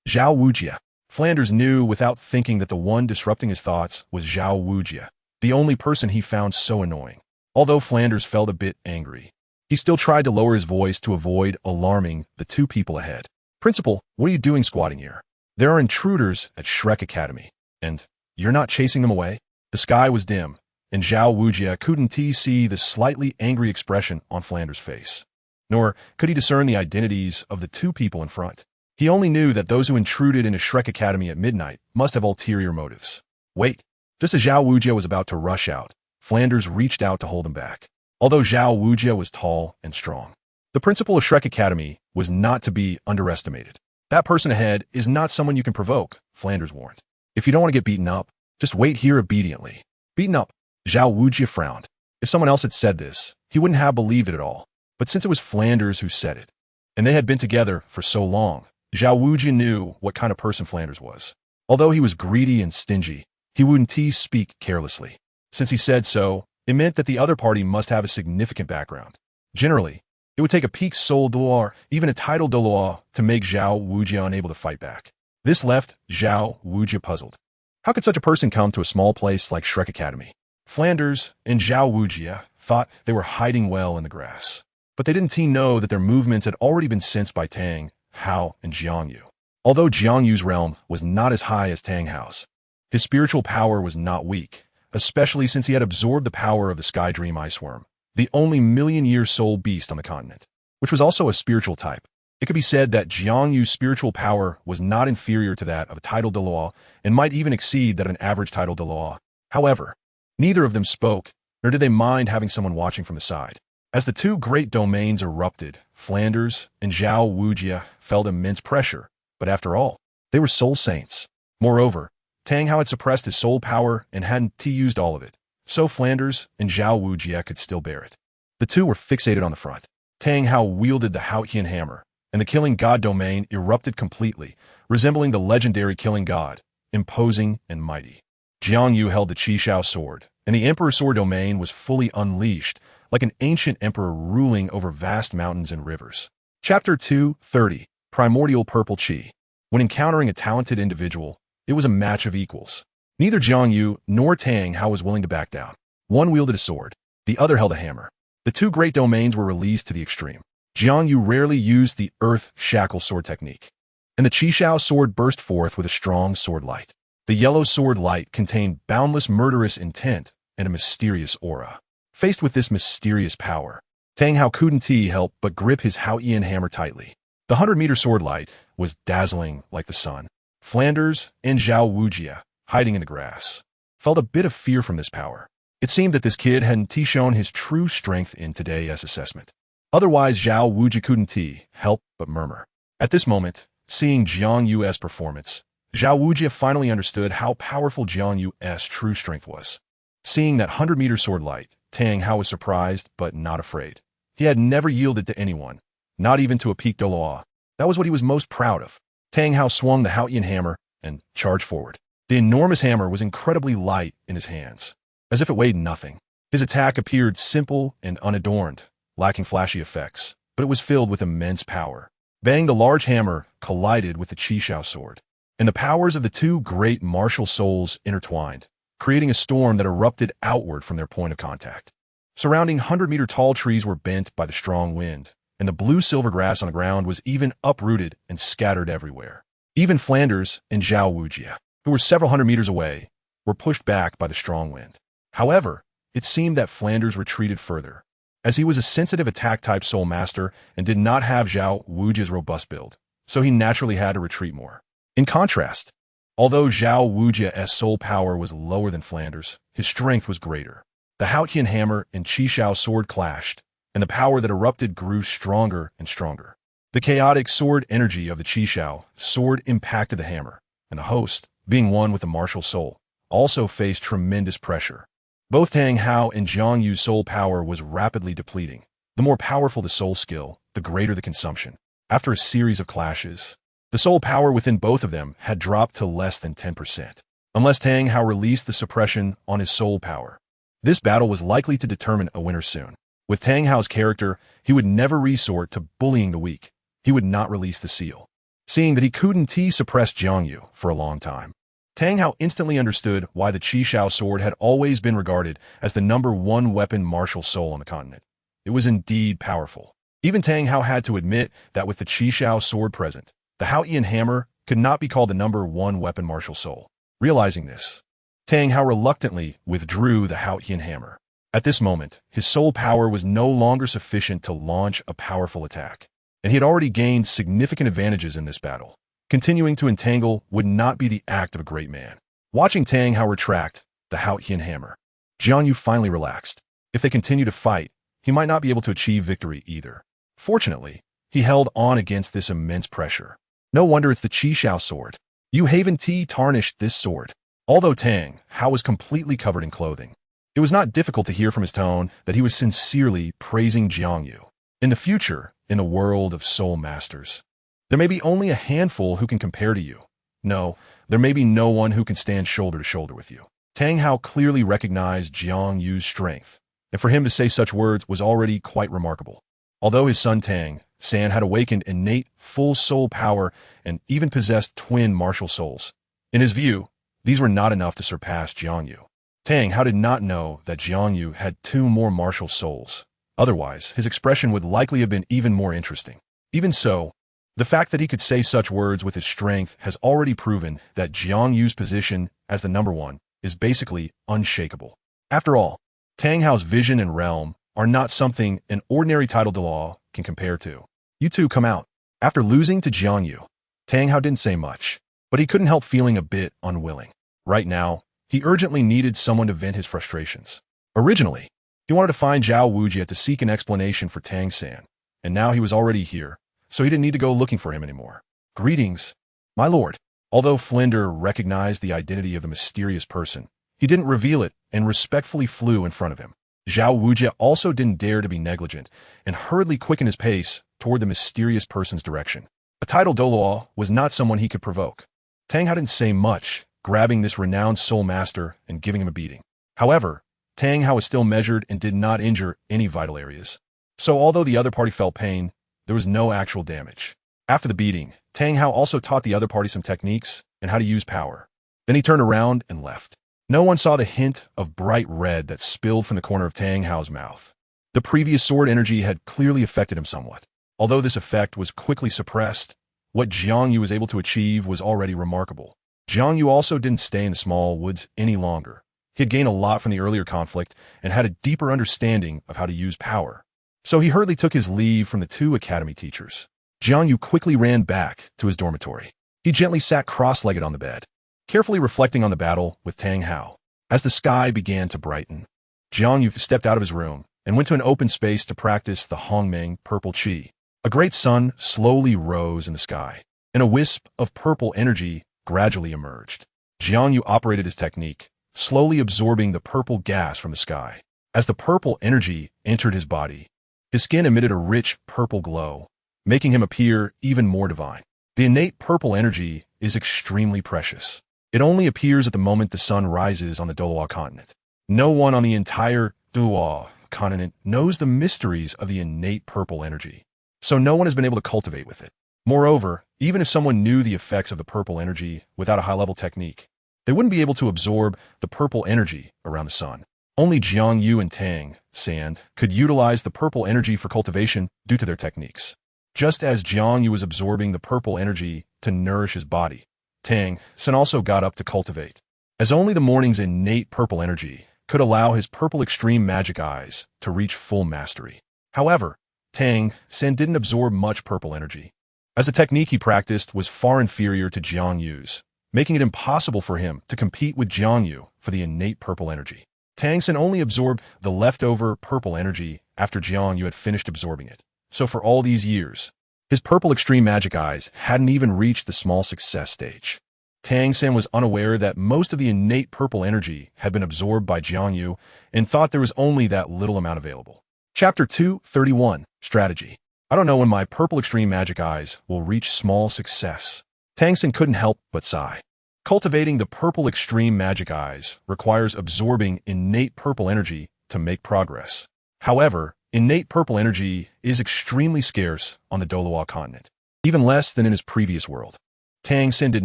Zhao Wujia. Flanders knew without thinking that the one disrupting his thoughts was Zhao Wujia, the only person he found so annoying. Although Flanders felt a bit angry, he still tried to lower his voice to avoid alarming the two people ahead. Principal, what are you doing squatting here? There are intruders at Shrek Academy, and you're not chasing them away? The sky was dim, and Zhao Wujia couldn't see the slightly angry expression on Flanders' face. Nor could he discern the identities of the two people in front. He only knew that those who intruded into Shrek Academy at midnight must have ulterior motives. Wait. Just as Zhao Wujia was about to rush out, Flanders reached out to hold him back. Although Zhao Wujia was tall and strong, the principal of Shrek Academy was not to be underestimated. That person ahead is not someone you can provoke, Flanders warned. If you don't want to get beaten up, just wait here obediently. Beaten up? Zhao Wujia frowned. If someone else had said this, he wouldn't have believed it at all. But since it was Flanders who said it, and they had been together for so long, Zhao Wujia knew what kind of person Flanders was. Although he was greedy and stingy, he wouldn't speak carelessly. Since he said so, it meant that the other party must have a significant background. Generally, it would take a peak soul Dalu, even a title Dalu, to make Zhao Wujia unable to fight back. This left Zhao Wujia puzzled. How could such a person come to a small place like Shrek Academy? Flanders and Zhao Wujia thought they were hiding well in the grass. But they didn't know that their movements had already been sensed by Tang, Hao, and Jiang Yu. Although Jiang Yu's realm was not as high as Tang Hao's, his spiritual power was not weak, especially since he had absorbed the power of the Sky Dream Iceworm, the only million-year soul beast on the continent, which was also a spiritual type. It could be said that Jiang Yu's spiritual power was not inferior to that of a title Dalu and might even exceed that of an average title Dalu. However, neither of them spoke, nor did they mind having someone watching from the side. As the two great domains erupted, Flanders and Zhao Wujia felt immense pressure, but after all, they were soul saints. Moreover, Tang Hao had suppressed his soul power and hadn't used all of it, so Flanders and Zhao Wujia could still bear it. The two were fixated on the front. Tang Hao wielded the Haotian hammer, and the Killing God domain erupted completely, resembling the legendary Killing God, imposing and mighty. Jiang Yu held the Chixiao Sword, and the Emperor Sword domain was fully unleashed, like an ancient emperor ruling over vast mountains and rivers. Chapter 2:30, Primordial Purple Qi. When encountering a talented individual, it was a match of equals. Neither Jiang Yu nor Tang Hao was willing to back down. One wielded a sword, the other held a hammer. The two great domains were released to the extreme. Jiang Yu rarely used the Earth Shackle Sword technique, and the Chixiao Sword burst forth with a strong sword light. The yellow sword light contained boundless murderous intent and a mysterious aura. Faced with this mysterious power, Tang Hao couldn't help but grip his Haotian hammer tightly. The 100-meter sword light was dazzling like the sun. Flanders and Zhao Wujia, hiding in the grass, felt a bit of fear from this power. It seemed that this kid hadn't shown his true strength in today's assessment. Otherwise, Zhao Wujia couldn't help but murmur. At this moment, seeing Jiang Yu's performance, Zhao Wujia finally understood how powerful Jiang Yu's true strength was. Seeing that 100-meter sword light, Tang Hao was surprised but not afraid. He had never yielded to anyone, not even to a peak Dalu. That was what he was most proud of. Tang Hao swung the Haotian hammer and charged forward. The enormous hammer was incredibly light in his hands, as if it weighed nothing. His attack appeared simple and unadorned, lacking flashy effects, but it was filled with immense power. Bang, the large hammer collided with the Chixiao Sword, and the powers of the two great martial souls intertwined, creating a storm that erupted outward from their point of contact. Surrounding 100-meter tall trees were bent by the strong wind, and the blue-silver grass on the ground was even uprooted and scattered everywhere. Even Flanders and Zhao Wujia, who were several hundred meters away, were pushed back by the strong wind. However, it seemed that Flanders retreated further, as he was a sensitive attack-type soul master and did not have Zhao Wujia's robust build, so he naturally had to retreat more. In contrast, although Zhao Wujia's soul power was lower than Flanders, his strength was greater. The Haotian hammer and Chixiao Sword clashed, and the power that erupted grew stronger and stronger. The chaotic sword energy of the Chixiao Sword impacted the hammer, and the host, being one with the martial soul, also faced tremendous pressure. Both Tang Hao and Jiang Yu's soul power was rapidly depleting. The more powerful the soul skill, the greater the consumption. After a series of clashes, the soul power within both of them had dropped to less than 10%. Unless Tang Hao released the suppression on his soul power, this battle was likely to determine a winner soon. With Tang Hao's character, he would never resort to bullying the weak. He would not release the seal. Seeing that he couldn't suppress Jiang Yu for a long time, Tang Hao instantly understood why the Chixiao Sword had always been regarded as the #1 weapon martial soul on the continent. It was indeed powerful. Even Tang Hao had to admit that with the Chixiao Sword present, the Haotian hammer could not be called the #1 weapon martial soul. Realizing this, Tang Hao reluctantly withdrew the Haotian hammer. At this moment, his soul power was no longer sufficient to launch a powerful attack, and he had already gained significant advantages in this battle. Continuing to entangle would not be the act of a great man. Watching Tang Hao retract the Haotian hammer, Jiang Yu finally relaxed. If they continue to fight, he might not be able to achieve victory either. Fortunately, he held on against this immense pressure. No wonder it's the Chixiao Sword. You haven't tarnished this sword. Although Tang Hao was completely covered in clothing, it was not difficult to hear from his tone that he was sincerely praising Jiang Yu. In the future, in the world of soul masters, there may be only a handful who can compare to you. No, there may be no one who can stand shoulder to shoulder with you. Tang Hao clearly recognized Jiang Yu's strength, and for him to say such words was already quite remarkable. Although his son Tang San had awakened innate full soul power and even possessed twin martial souls, in his view, these were not enough to surpass Jiang Yu. Tang Hao did not know that Jiang Yu had 2 more martial souls, Otherwise, his expression would likely have been even more interesting. Even so, the fact that he could say such words with his strength has already proven that Jiang Yu's position as the number one is basically unshakable. After all, Tang Hao's vision and realm are not something an ordinary title Dalu can compare to. You two come out. After losing to Jiang Yu, Tang Hao didn't say much, but he couldn't help feeling a bit unwilling. Right now, he urgently needed someone to vent his frustrations. Originally, he wanted to find Zhao Wujie to seek an explanation for Tang San, and now he was already here, so he didn't need to go looking for him anymore. Greetings, my lord. Although Flinder recognized the identity of the mysterious person, he didn't reveal it and respectfully flew in front of him. Zhao Wujie also didn't dare to be negligent and hurriedly quickened his pace toward the mysterious person's direction. A title Douluo was not someone he could provoke. Tang Hao didn't say much, grabbing this renowned soul master and giving him a beating. However, Tang Hao was still measured and did not injure any vital areas. So although the other party felt pain, there was no actual damage. After the beating, Tang Hao also taught the other party some techniques and how to use power. Then he turned around and left. No one saw the hint of bright red that spilled from the corner of Tang Hao's mouth. The previous sword energy had clearly affected him somewhat. Although this effect was quickly suppressed, what Jiang Yu was able to achieve was already remarkable. Jiang Yu also didn't stay in the small woods any longer. He had gained a lot from the earlier conflict and had a deeper understanding of how to use power. So he hurriedly took his leave from the two academy teachers. Jiang Yu quickly ran back to his dormitory. He gently sat cross-legged on the bed, carefully reflecting on the battle with Tang Hao. As the sky began to brighten, Jiang Yu stepped out of his room and went to an open space to practice the Hongmeng Purple Qi. A great sun slowly rose in the sky, and a wisp of purple energy gradually emerged. Jiang Yu operated his technique, slowly absorbing the purple gas from the sky. As the purple energy entered his body, his skin emitted a rich purple glow, making him appear even more divine. The innate purple energy is extremely precious. It only appears at the moment the sun rises on the Douluo Continent. No one on the entire Douluo Continent knows the mysteries of the innate purple energy, so no one has been able to cultivate with it. Moreover, even if someone knew the effects of the purple energy without a high-level technique, they wouldn't be able to absorb the purple energy around the sun. Only Jiang Yu and Tang San could utilize the purple energy for cultivation due to their techniques. Just as Jiang Yu was absorbing the purple energy to nourish his body, Tang San also got up to cultivate, as only the morning's innate purple energy could allow his purple extreme magic eyes to reach full mastery. However, Tang San didn't absorb much purple energy, as the technique he practiced was far inferior to Jiang Yu's, making it impossible for him to compete with Jiang Yu for the innate purple energy. Tang San only absorbed the leftover purple energy after Jiang Yu had finished absorbing it. So for all these years, his purple extreme magic eyes hadn't even reached the small success stage. Tang San was unaware that most of the innate purple energy had been absorbed by Jiang Yu and thought there was only that little amount available. Chapter 231, Strategy. I don't know when my purple extreme magic eyes will reach small success. Tang San couldn't help but sigh. Cultivating the purple extreme magic eyes requires absorbing innate purple energy to make progress. However, innate purple energy is extremely scarce on the Douluo Continent, even less than in his previous world. Tang San did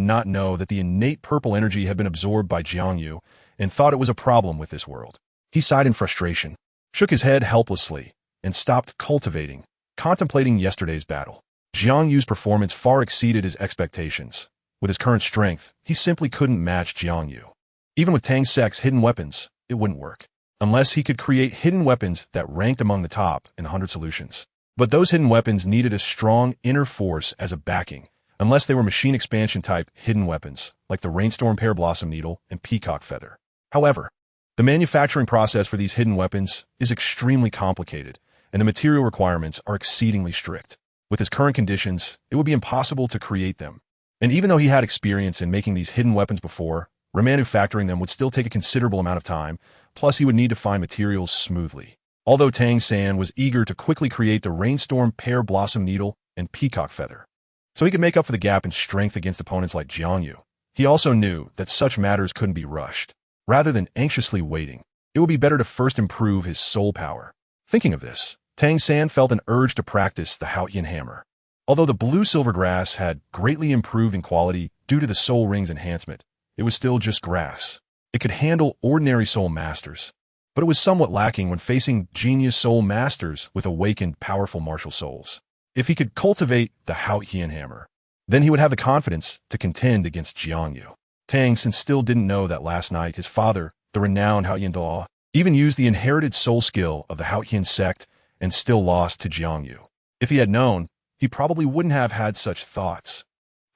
not know that the innate purple energy had been absorbed by Jiang Yu and thought it was a problem with this world. He sighed in frustration, shook his head helplessly, and stopped cultivating, contemplating yesterday's battle. Jiang Yu's performance far exceeded his expectations. With his current strength, he simply couldn't match Jiang Yu. Even with Tang Sek's hidden weapons, it wouldn't work, unless he could create hidden weapons that ranked among the top in 100 solutions. But those hidden weapons needed a strong inner force as a backing, unless they were machine expansion type hidden weapons, like the Rainstorm Pear Blossom Needle and Peacock Feather. However, the manufacturing process for these hidden weapons is extremely complicated, and the material requirements are exceedingly strict. With his current conditions, it would be impossible to create them. And even though he had experience in making these hidden weapons before, remanufacturing them would still take a considerable amount of time, plus he would need to find materials smoothly. Although Tang San was eager to quickly create the Rainstorm Pear Blossom Needle and Peacock Feather, so he could make up for the gap in strength against opponents like Jiang Yu, he also knew that such matters couldn't be rushed. Rather than anxiously waiting, it would be better to first improve his soul power. Thinking of this, Tang San felt an urge to practice the Haotian hammer. Although the blue silver grass had greatly improved in quality due to the soul ring's enhancement, it was still just grass. It could handle ordinary soul masters. but it was somewhat lacking when facing genius soul masters with awakened, powerful martial souls. If he could cultivate the Haotian hammer, then he would have the confidence to contend against Jiang Yu. Tang Xin still didn't know that last night his father, the renowned Haotian Dalu, even used the inherited soul skill of the Haotian sect and still lost to Jiang Yu. If he had known, he probably wouldn't have had such thoughts.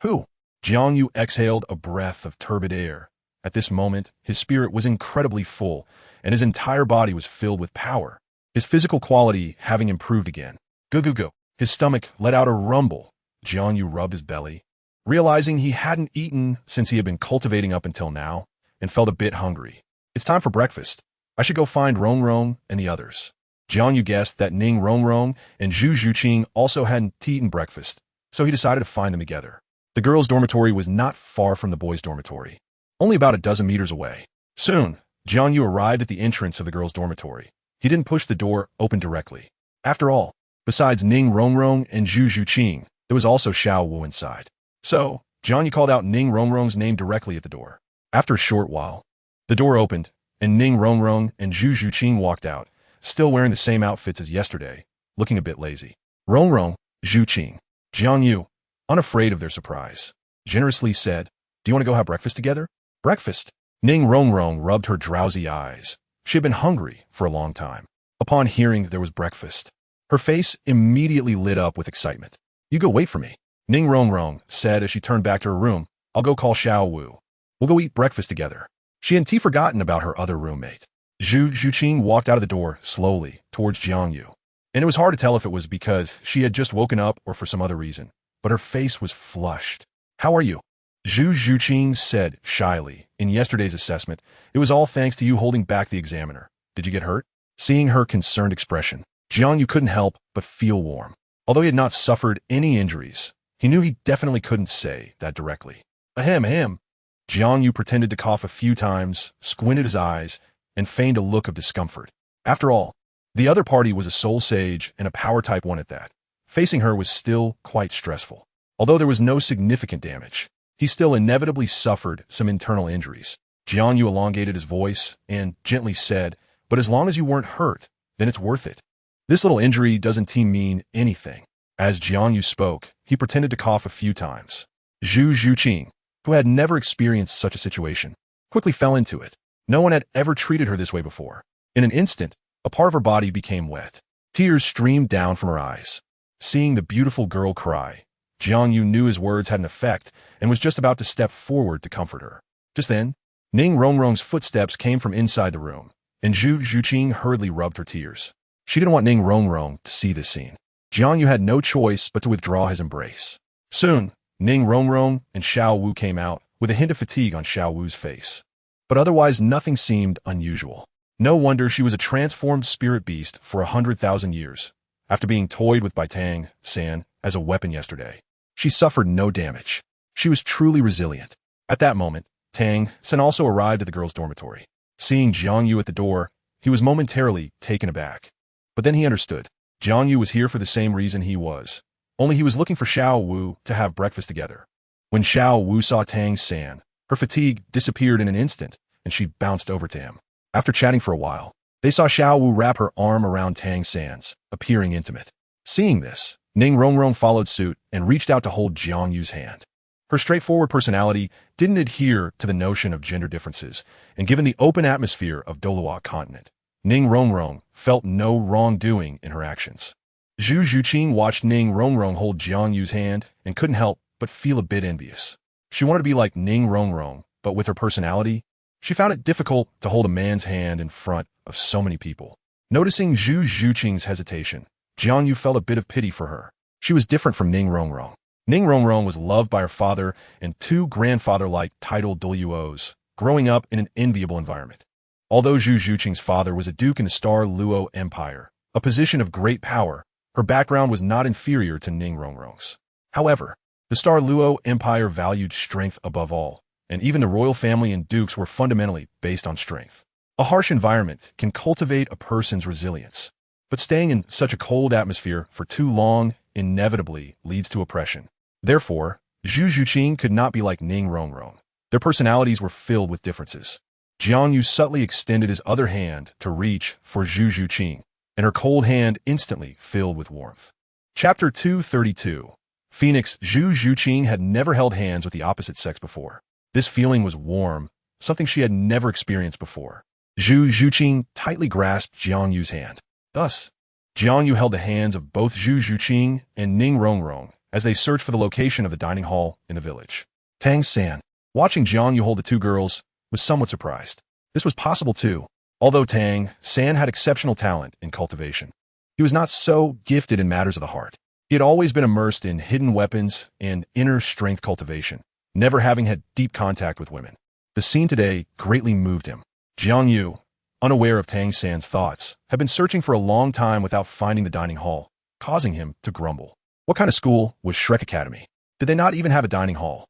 Who? Jiang Yu exhaled a breath of turbid air. At this moment, his spirit was incredibly full, and his entire body was filled with power, his physical quality having improved again. Go. His stomach let out a rumble. Jiang Yu rubbed his belly, realizing he hadn't eaten since he had been cultivating up until now, and felt a bit hungry. It's time for breakfast. I should go find Rong and the others. Jiang Yu guessed that Ning Rong and Zhu Zhuqing also hadn't eaten breakfast, so he decided to find them together. The girls' dormitory was not far from the boys' dormitory, only about a dozen meters away. Soon, Jiang Yu arrived at the entrance of the girls' dormitory. He didn't push the door open directly. After all, besides Ning Rong and Zhu Zhuqing, there was also Xiao Wu inside. So, Jiang Yu called out Ning Rong's name directly at the door. After a short while, the door opened, and Ning Rong and Zhu Zhuqing walked out, still wearing the same outfits as yesterday, looking a bit lazy. Rong, Zhuqing, Jiang Yu, unafraid of their surprise, generously said, "Do you want to go have breakfast together?" Breakfast? Ning Rong rubbed her drowsy eyes. She had been hungry for a long time. Upon hearing there was breakfast, her face immediately lit up with excitement. "You go wait for me," Ning Rong said as she turned back to her room. "I'll go call Xiao Wu. We'll go eat breakfast together." She hadn't forgotten about her other roommate. Zhu Zhuqing walked out of the door slowly towards Jiang Yu, and it was hard to tell if it was because she had just woken up or for some other reason, but her face was flushed. "How are you?" Zhu Zhuqing said shyly. "In yesterday's assessment, it was all thanks to you holding back the examiner. Did you get hurt?" Seeing her concerned expression, Jiang Yu couldn't help but feel warm. Although he had not suffered any injuries, he knew he definitely couldn't say that directly. Ahem. Jiang Yu pretended to cough a few times, squinted his eyes, and feigned a look of discomfort. After all, the other party was a soul sage and a power type 1 at that. Facing her was still quite stressful. Although there was no significant damage, he still inevitably suffered some internal injuries. Jiang Yu elongated his voice and gently said, "But as long as you weren't hurt, then it's worth it. This little injury doesn't mean anything." As Jiang Yu spoke, he pretended to cough a few times. Zhu Zhuqing, who had never experienced such a situation, quickly fell into it. No one had ever treated her this way before. In an instant, a part of her body became wet. Tears streamed down from her eyes. Seeing the beautiful girl cry, Jiang Yu knew his words had an effect and was just about to step forward to comfort her. Just then, Ning Rong's footsteps came from inside the room, and Zhu Zhuqing hurriedly rubbed her tears. She didn't want Ning Rong to see this scene. Jiang Yu had no choice but to withdraw his embrace. Soon, Ning Rong and Xiao Wu came out, with a hint of fatigue on Xiao Wu's face. But otherwise nothing seemed unusual. No wonder she was a transformed spirit beast for 100,000 years, after being toyed with by Tang San as a weapon yesterday. She suffered no damage. She was truly resilient. At that moment, Tang San also arrived at the girls' dormitory. Seeing Jiang Yu at the door, he was momentarily taken aback. But then he understood. Jiang Yu was here for the same reason he was. Only he was looking for Xiao Wu to have breakfast together. When Xiao Wu saw Tang San, her fatigue disappeared in an instant, and she bounced over to him. After chatting for a while, they saw Xiao Wu wrap her arm around Tang San's, appearing intimate. Seeing this, Ning Rong followed suit and reached out to hold Jiang Yu's hand. Her straightforward personality didn't adhere to the notion of gender differences, and given the open atmosphere of Douluo Continent, Ning Rong felt no wrongdoing in her actions. Zhu Zhuqing watched Ning Rong hold Jiang Yu's hand and couldn't help but feel a bit envious. She wanted to be like Ning Rong, but with her personality, she found it difficult to hold a man's hand in front of so many people. Noticing Zhu Zhuqing's hesitation, Jiang Yu felt a bit of pity for her. She was different from Ning Rong. Ning Rong was loved by her father and two grandfather-like titled Daluos, growing up in an enviable environment. Although Zhu Zhuqing's father was a duke in the Star Luo Empire, a position of great power, her background was not inferior to Ning Rong's. However, the Star Luo Empire valued strength above all, and even the royal family and dukes were fundamentally based on strength. A harsh environment can cultivate a person's resilience, but staying in such a cold atmosphere for too long inevitably leads to oppression. Therefore, Zhu Zhuqing could not be like Ning Rong. Their personalities were filled with differences. Jiang Yu subtly extended his other hand to reach for Zhu Zhuqing, and her cold hand instantly filled with warmth. Chapter 232. Phoenix. Zhu Zhuqing had never held hands with the opposite sex before. This feeling was warm, something she had never experienced before. Zhu Zhuqing tightly grasped Jiang Yu's hand. Thus, Jiang Yu held the hands of both Zhu Zhuqing and Ning Rongrong as they searched for the location of the dining hall in the village. Tang San, watching Jiang Yu hold the two girls, was somewhat surprised. This was possible too. Although Tang San had exceptional talent in cultivation, he was not so gifted in matters of the heart. He had always been immersed in hidden weapons and inner strength cultivation, never having had deep contact with women. The scene today greatly moved him. Jiang Yu, unaware of Tang San's thoughts, had been searching for a long time without finding the dining hall, causing him to grumble. What kind of school was Shrek Academy? Did they not even have a dining hall?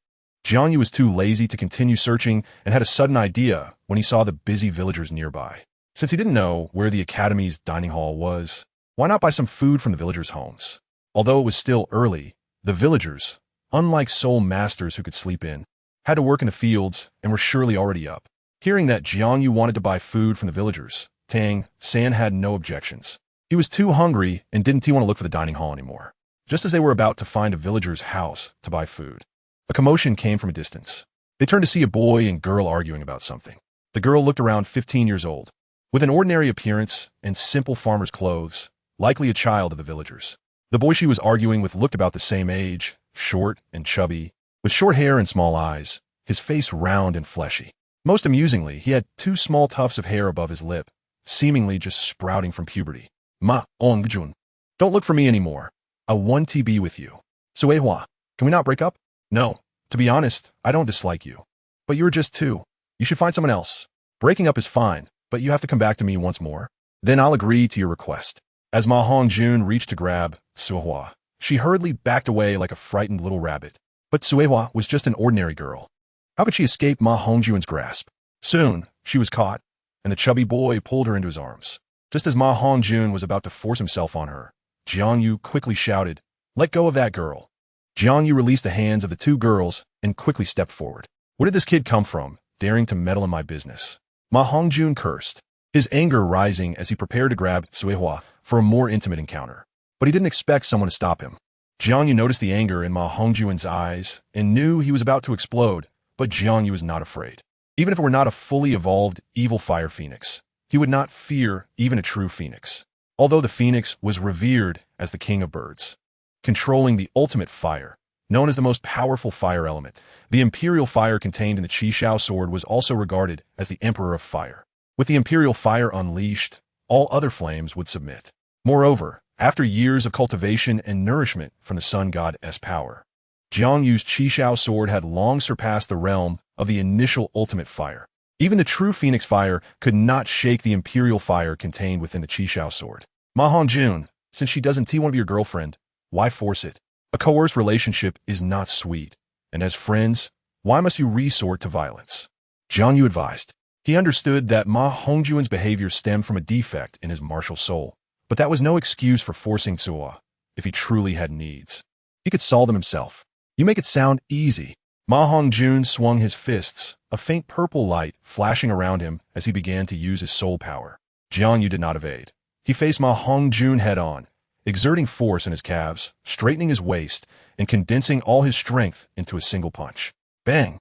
Jiang Yu was too lazy to continue searching and had a sudden idea when he saw the busy villagers nearby. Since he didn't know where the academy's dining hall was, why not buy some food from the villagers' homes? Although it was still early, the villagers, unlike soul masters who could sleep in, had to work in the fields and were surely already up. Hearing that Jiang Yu wanted to buy food from the villagers, Tang San had no objections. He was too hungry and didn't want to look for the dining hall anymore. Just as they were about to find a villager's house to buy food, a commotion came from a distance. They turned to see a boy and girl arguing about something. The girl looked around 15 years old, with an ordinary appearance and simple farmer's clothes, likely a child of the villagers. The boy she was arguing with looked about the same age, short and chubby, with short hair and small eyes, his face round and fleshy. Most amusingly, he had two small tufts of hair above his lip, seemingly just sprouting from puberty. Ma Ongjun, don't look for me anymore. I want to be with you. Suehua, can we not break up? No, to be honest, I don't dislike you. But you're just two. You should find someone else. Breaking up is fine, but you have to come back to me once more. Then I'll agree to your request. As Ma Hongjun reached to grab Suehua, she hurriedly backed away like a frightened little rabbit. But Suehua was just an ordinary girl. How could she escape Ma Hongjun's grasp? Soon, she was caught, and the chubby boy pulled her into his arms. Just as Ma Hongjun was about to force himself on her, Jiang Yu quickly shouted, "Let go of that girl." Jiang Yu released the hands of the two girls and quickly stepped forward. Where did this kid come from, daring to meddle in my business? Ma Hongjun cursed, his anger rising as he prepared to grab Suehua for a more intimate encounter. But he didn't expect someone to stop him. Jiang Yu noticed the anger in Ma Hongjun's eyes and knew he was about to explode, but Jiang Yu was not afraid. Even if it were not a fully evolved evil fire phoenix, he would not fear even a true phoenix. Although the phoenix was revered as the king of birds, controlling the ultimate fire, known as the most powerful fire element, the imperial fire contained in the Chixiao Sword was also regarded as the emperor of fire. With the imperial fire unleashed, all other flames would submit. Moreover, after years of cultivation and nourishment from the sun god's power, Jiang Yu's Chixiao Sword had long surpassed the realm of the initial ultimate fire. Even the true phoenix fire could not shake the imperial fire contained within the Chixiao Sword. Ma Hongjun, since she doesn't want to be your girlfriend, why force it? A coerced relationship is not sweet, and as friends, why must you resort to violence? Jiang Yu advised. He understood that Ma Hongjun's behavior stemmed from a defect in his martial soul, but that was no excuse for forcing Suehua if he truly had needs. He could solve them himself. You make it sound easy. Ma Hongjun swung his fists, a faint purple light flashing around him as he began to use his soul power. Jiang Yu did not evade. He faced Ma Hongjun head-on, exerting force in his calves, straightening his waist, and condensing all his strength into a single punch. Bang!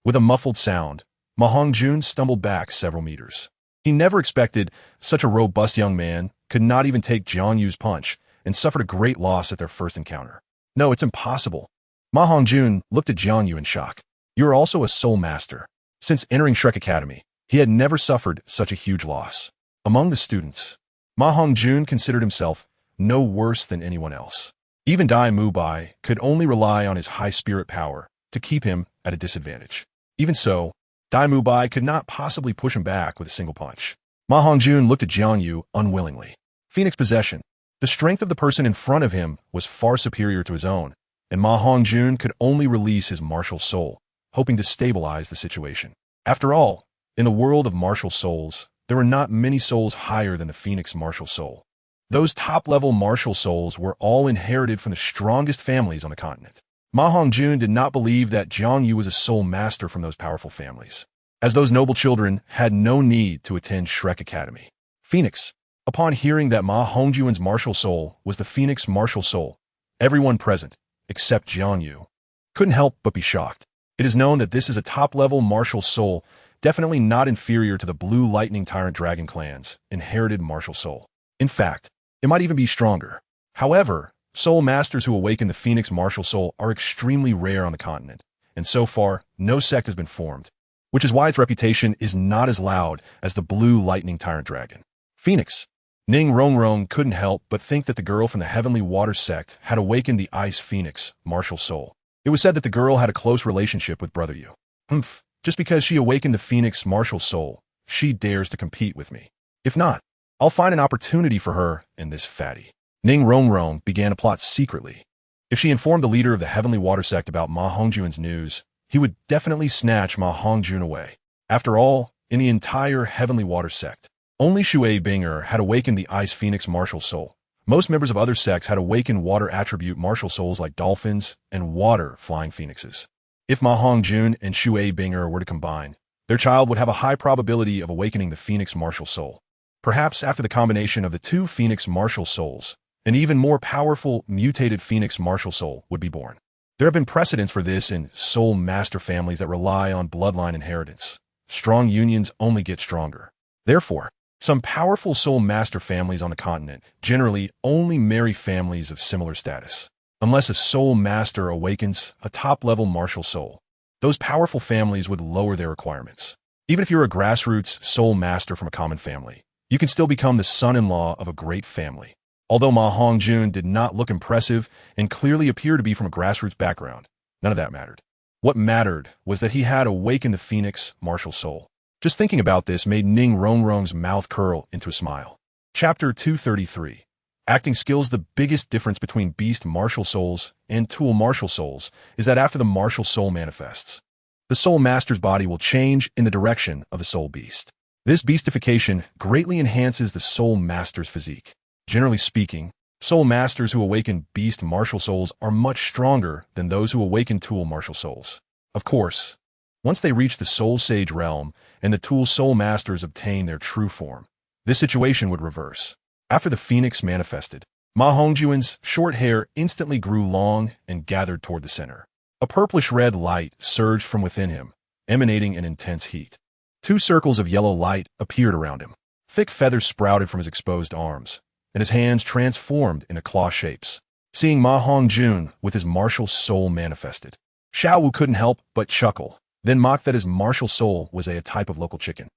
With a muffled sound, Ma Hongjun stumbled back several meters. He never expected such a robust young man could not even take Jiang Yu's punch and suffered a great loss at their first encounter. No, it's impossible. Ma Hongjun looked at Jiang Yu in shock. You are also a soul master. Since entering Shrek Academy, he had never suffered such a huge loss. Among the students, Ma Hongjun considered himself no worse than anyone else. Even Dai Mubai could only rely on his high spirit power to keep him at a disadvantage. Even so, Dai Mubai could not possibly push him back with a single punch. Ma Hongjun looked at Jiang Yu unwillingly. Phoenix possession. The strength of the person in front of him was far superior to his own, and Ma Hongjun could only release his martial soul, hoping to stabilize the situation. After all, in the world of martial souls, there were not many souls higher than the Phoenix martial soul. Those top-level martial souls were all inherited from the strongest families on the continent. Ma Hongjun did not believe that Jiang Yu was a soul master from those powerful families. as those noble children had no need to attend Shrek Academy. Phoenix. Upon hearing that Ma Hongjuan's martial soul was the Phoenix martial soul, everyone present, except Jiang Yu, couldn't help but be shocked. It is known that this is a top-level martial soul, definitely not inferior to the Blue Lightning Tyrant Dragon clan's inherited martial soul. In fact, it might even be stronger. However, soul masters who awaken the Phoenix martial soul are extremely rare on the continent, and so far, no sect has been formed, which is why its reputation is not as loud as the Blue Lightning Tyrant Dragon. Phoenix. Ning Rongrong couldn't help but think that the girl from the Heavenly Water sect had awakened the Ice Phoenix martial soul. It was said that the girl had a close relationship with Brother Yu. Just because she awakened the Phoenix martial soul, she dares to compete with me. If not, I'll find an opportunity for her and this fatty. Ning Rongrong began to plot secretly. If she informed the leader of the Heavenly Water sect about Ma Hongjuan's news, he would definitely snatch Ma Hongjun away. After all, in the entire Heavenly Water sect, only Shui Binger had awakened the Ice Phoenix martial soul. Most members of other sects had awakened water attribute martial souls like dolphins and water flying phoenixes. If Ma Hongjun and Shui Binger were to combine, their child would have a high probability of awakening the Phoenix martial soul. Perhaps after the combination of the two Phoenix martial souls, an even more powerful mutated Phoenix martial soul would be born. There have been precedents for this in soul master families that rely on bloodline inheritance. Strong unions only get stronger. Therefore, some powerful soul master families on the continent generally only marry families of similar status. Unless a soul master awakens a top-level martial soul, those powerful families would lower their requirements. Even if you're a grassroots soul master from a common family, you can still become the son-in-law of a great family. Although Ma Hongjun did not look impressive and clearly appeared to be from a grassroots background, none of that mattered. What mattered was that he had awakened the Phoenix martial soul. Just thinking about this made Ning Rongrong's mouth curl into a smile. Chapter 233. Acting skills. The biggest difference between beast martial souls and tool martial souls is that after the martial soul manifests, the soul master's body will change in the direction of the soul beast. This beastification greatly enhances the soul master's physique. Generally speaking, soul masters who awaken beast martial souls are much stronger than those who awaken tool martial souls. Of course, once they reach the soul sage realm and the tool soul masters obtain their true form, this situation would reverse. After the Phoenix manifested, Ma Hongjuan's short hair instantly grew long and gathered toward the center. A purplish-red light surged from within him, emanating an intense heat. Two circles of yellow light appeared around him. Thick feathers sprouted from his exposed arms, and his hands transformed into claw shapes. Seeing Ma Hongjun with his martial soul manifested, Xiao Wu couldn't help but chuckle, then mocked that his martial soul was a type of local chicken.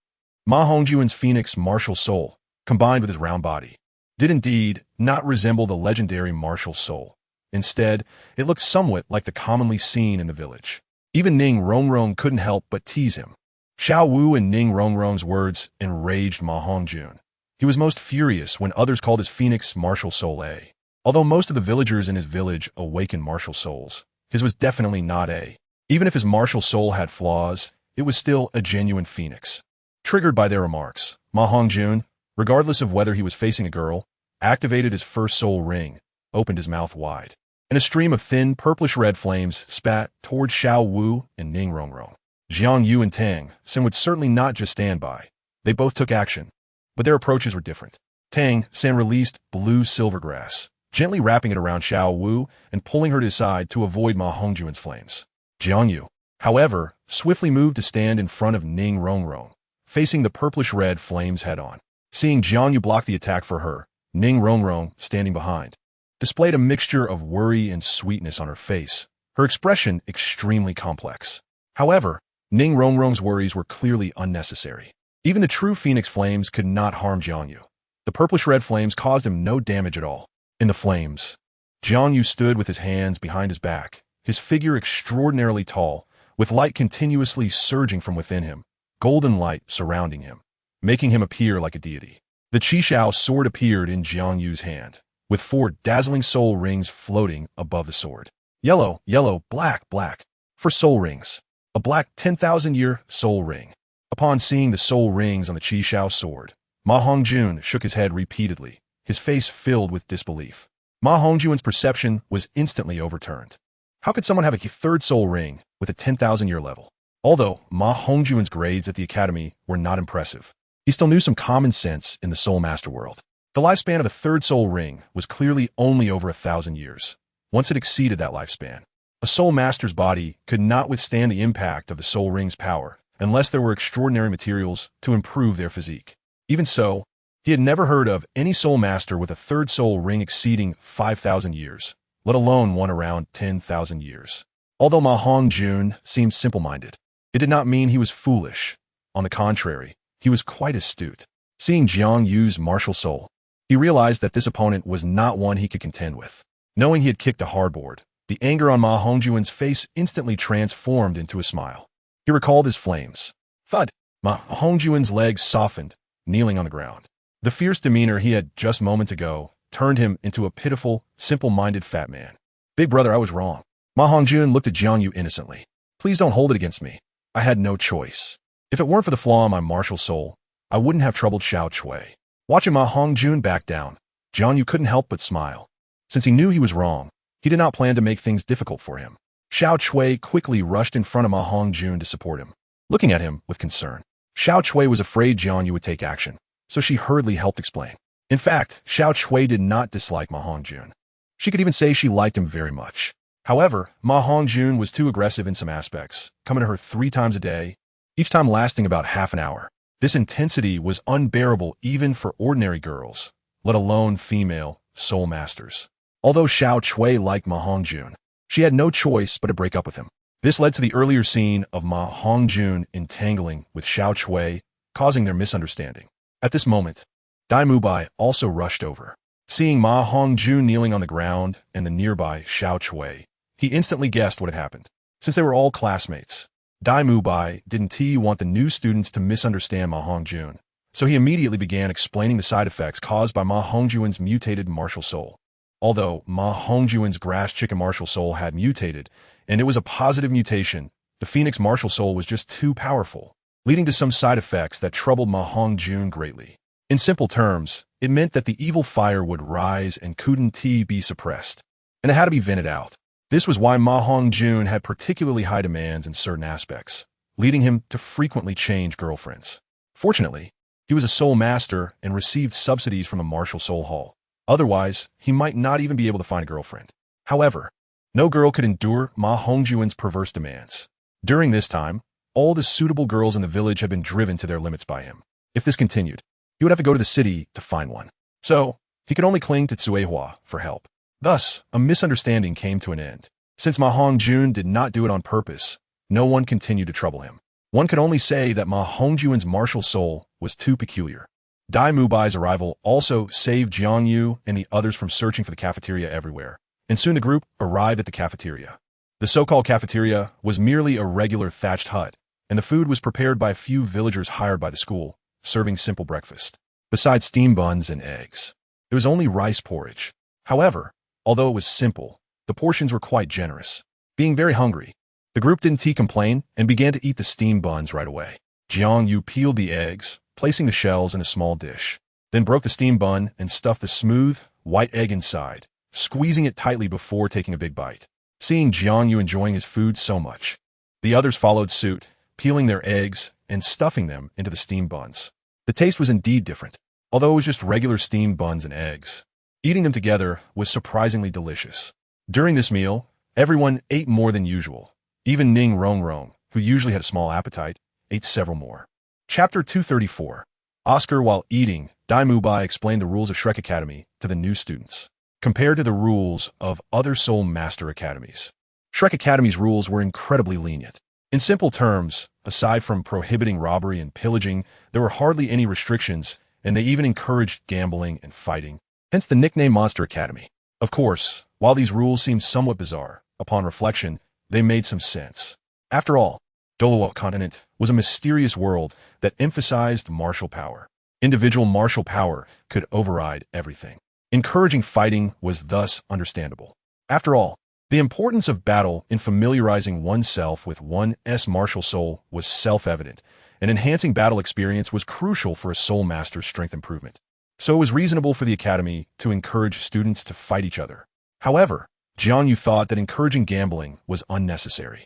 Ma Hongjuan's Phoenix martial soul, combined with his round body, did indeed not resemble the legendary martial soul. Instead, it looked somewhat like the commonly seen in the village. Even Ning Rongrong couldn't help but tease him. Xiao Wu and Ning Rongrong's words enraged Ma Hongjun. He was most furious when others called his Phoenix martial soul A. Although most of the villagers in his village awakened martial souls, his was definitely not A. Even if his martial soul had flaws, it was still a genuine Phoenix. Triggered by their remarks, Ma Hongjun, regardless of whether he was facing a girl, activated his first soul ring, opened his mouth wide, and a stream of thin purplish-red flames spat toward Xiao Wu and Ning Rongrong. Jiang Yu and Tang Sin would certainly not just stand by. They both took action, but their approaches were different. Tang Sin released blue silvergrass, gently wrapping it around Xiao Wu and pulling her to his side to avoid Ma Hongjuan's flames. Jiang Yu, however, swiftly moved to stand in front of Ning Rongrong, facing the purplish-red flames head-on. Seeing Jiang Yu block the attack for her, Ning Rongrong, standing behind, displayed a mixture of worry and sweetness on her face, her expression extremely complex. However, Ning Rongrong's worries were clearly unnecessary. Even the true Phoenix flames could not harm Jiang Yu. The purplish-red flames caused him no damage at all. In the flames, Jiang Yu stood with his hands behind his back, his figure extraordinarily tall, with light continuously surging from within him, golden light surrounding him, making him appear like a deity. The Chixiao Sword appeared in Jiang Yu's hand, with 4 dazzling soul rings floating above the sword. Yellow, yellow, black, black. For soul rings. A black 10,000-year soul ring. Upon seeing the soul rings on the Chixiao Sword, Ma Hongjun shook his head repeatedly, his face filled with disbelief. Ma Hongjuan's perception was instantly overturned. How could someone have a 3rd soul ring with a 10,000-year level? Although Ma Hongjuan's grades at the academy were not impressive, he still knew some common sense in the Soul Master world. The lifespan of a third soul ring was clearly only over 1,000 years. Once it exceeded that lifespan, a Soul Master's body could not withstand the impact of the Soul Ring's power unless there were extraordinary materials to improve their physique. Even so, he had never heard of any Soul Master with a third soul ring exceeding 5,000 years, let alone one around 10,000 years. Although Ma Hongjun seemed simple-minded, it did not mean he was foolish. On the contrary, he was quite astute. Seeing Jiang Yu's martial soul, he realized that this opponent was not one he could contend with. Knowing he had kicked a hardboard, the anger on Ma Hongjuan's face instantly transformed into a smile. He recalled his flames. Thud! Ma Hongjuan's legs softened, kneeling on the ground. The fierce demeanor he had just moments ago turned him into a pitiful, simple-minded fat man. Big brother, I was wrong. Ma Hongjun looked at Jiang Yu innocently. Please don't hold it against me. I had no choice. If it weren't for the flaw in my martial soul, I wouldn't have troubled Xiao Cui. Watching Ma Hongjun back down, Jiang Yu couldn't help but smile. Since he knew he was wrong, he did not plan to make things difficult for him. Xiao Cui quickly rushed in front of Ma Hongjun to support him, looking at him with concern. Xiao Cui was afraid Jiang Yu would take action, so she hurriedly helped explain. In fact, Xiao Cui did not dislike Ma Hongjun. She could even say she liked him very much. However, Ma Hongjun was too aggressive in some aspects, coming to her 3 times a day, each time lasting about half an hour. This intensity was unbearable even for ordinary girls, let alone female soul masters. Although Xiao Cui liked Ma Hongjun, she had no choice but to break up with him. This led to the earlier scene of Ma Hongjun entangling with Xiao Cui, causing their misunderstanding. At this moment, Dai Mubai also rushed over. Seeing Ma Hongjun kneeling on the ground and the nearby Xiao Cui, he instantly guessed what had happened. Since they were all classmates, Dai Mubai didn't want the new students to misunderstand Ma Hongjun, so he immediately began explaining the side effects caused by Ma Hongjuan's mutated martial soul. Although Ma Hongjuan's grass chicken martial soul had mutated, and it was a positive mutation, the Phoenix martial soul was just too powerful, leading to some side effects that troubled Ma Hongjun greatly. In simple terms, it meant that the evil fire would rise and couldn't be suppressed, and it had to be vented out. This was why Ma Hongjun had particularly high demands in certain aspects, leading him to frequently change girlfriends. Fortunately, he was a soul master and received subsidies from the martial soul hall. Otherwise, he might not even be able to find a girlfriend. However, no girl could endure Ma Hongjuan's perverse demands. During this time, all the suitable girls in the village had been driven to their limits by him. If this continued, he would have to go to the city to find one. So, he could only cling to Tsuehua for help. Thus, a misunderstanding came to an end. Since Ma Hongjun did not do it on purpose, no one continued to trouble him. One could only say that Ma Hongjuan's martial soul was too peculiar. Dai Mubai's arrival also saved Jiang Yu and the others from searching for the cafeteria everywhere, and soon the group arrived at the cafeteria. The so-called cafeteria was merely a regular thatched hut, and the food was prepared by a few villagers hired by the school, serving simple breakfast. Besides steamed buns and eggs, there was only rice porridge. However, although it was simple, the portions were quite generous. Being very hungry, the group didn't complain and began to eat the steamed buns right away. Jiang Yu peeled the eggs, placing the shells in a small dish, then broke the steamed bun and stuffed the smooth, white egg inside, squeezing it tightly before taking a big bite. Seeing Jiang Yu enjoying his food so much, the others followed suit, peeling their eggs and stuffing them into the steamed buns. The taste was indeed different, although it was just regular steamed buns and eggs. Eating them together was surprisingly delicious. During this meal, everyone ate more than usual. Even Ning Rongrong, who usually had a small appetite, ate several more. Chapter 234. Oscar. While eating, Dai Mubai explained the rules of Shrek Academy to the new students. Compared to the rules of other Soul Master Academies, Shrek Academy's rules were incredibly lenient. In simple terms, aside from prohibiting robbery and pillaging, there were hardly any restrictions, and they even encouraged gambling and fighting, hence the nickname Monster Academy. Of course, while these rules seemed somewhat bizarre, upon reflection, they made some sense. After all, Douluo Continent was a mysterious world that emphasized martial power. Individual martial power could override everything. Encouraging fighting was thus understandable. After all, the importance of battle in familiarizing oneself with one's martial soul was self-evident, and enhancing battle experience was crucial for a soul master's strength improvement. So it was reasonable for the academy to encourage students to fight each other. However, Jiang Yu thought that encouraging gambling was unnecessary.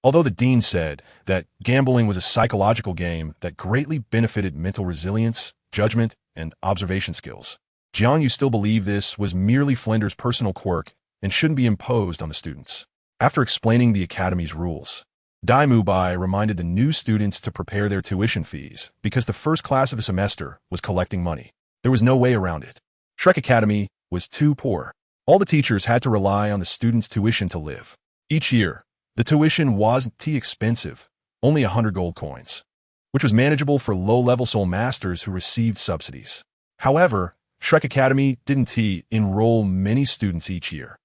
Although the dean said that gambling was a psychological game that greatly benefited mental resilience, judgment, and observation skills, Jiang Yu still believed this was merely Flender's personal quirk and shouldn't be imposed on the students. After explaining the academy's rules, Dai Mubai reminded the new students to prepare their tuition fees because the first class of the semester was collecting money. There was no way around it. Shrek Academy was too poor. All the teachers had to rely on the students' tuition to live. Each year, the tuition wasn't too expensive, only 100 gold coins, which was manageable for low-level soul masters who received subsidies. However, Shrek Academy didn't enroll many students each year.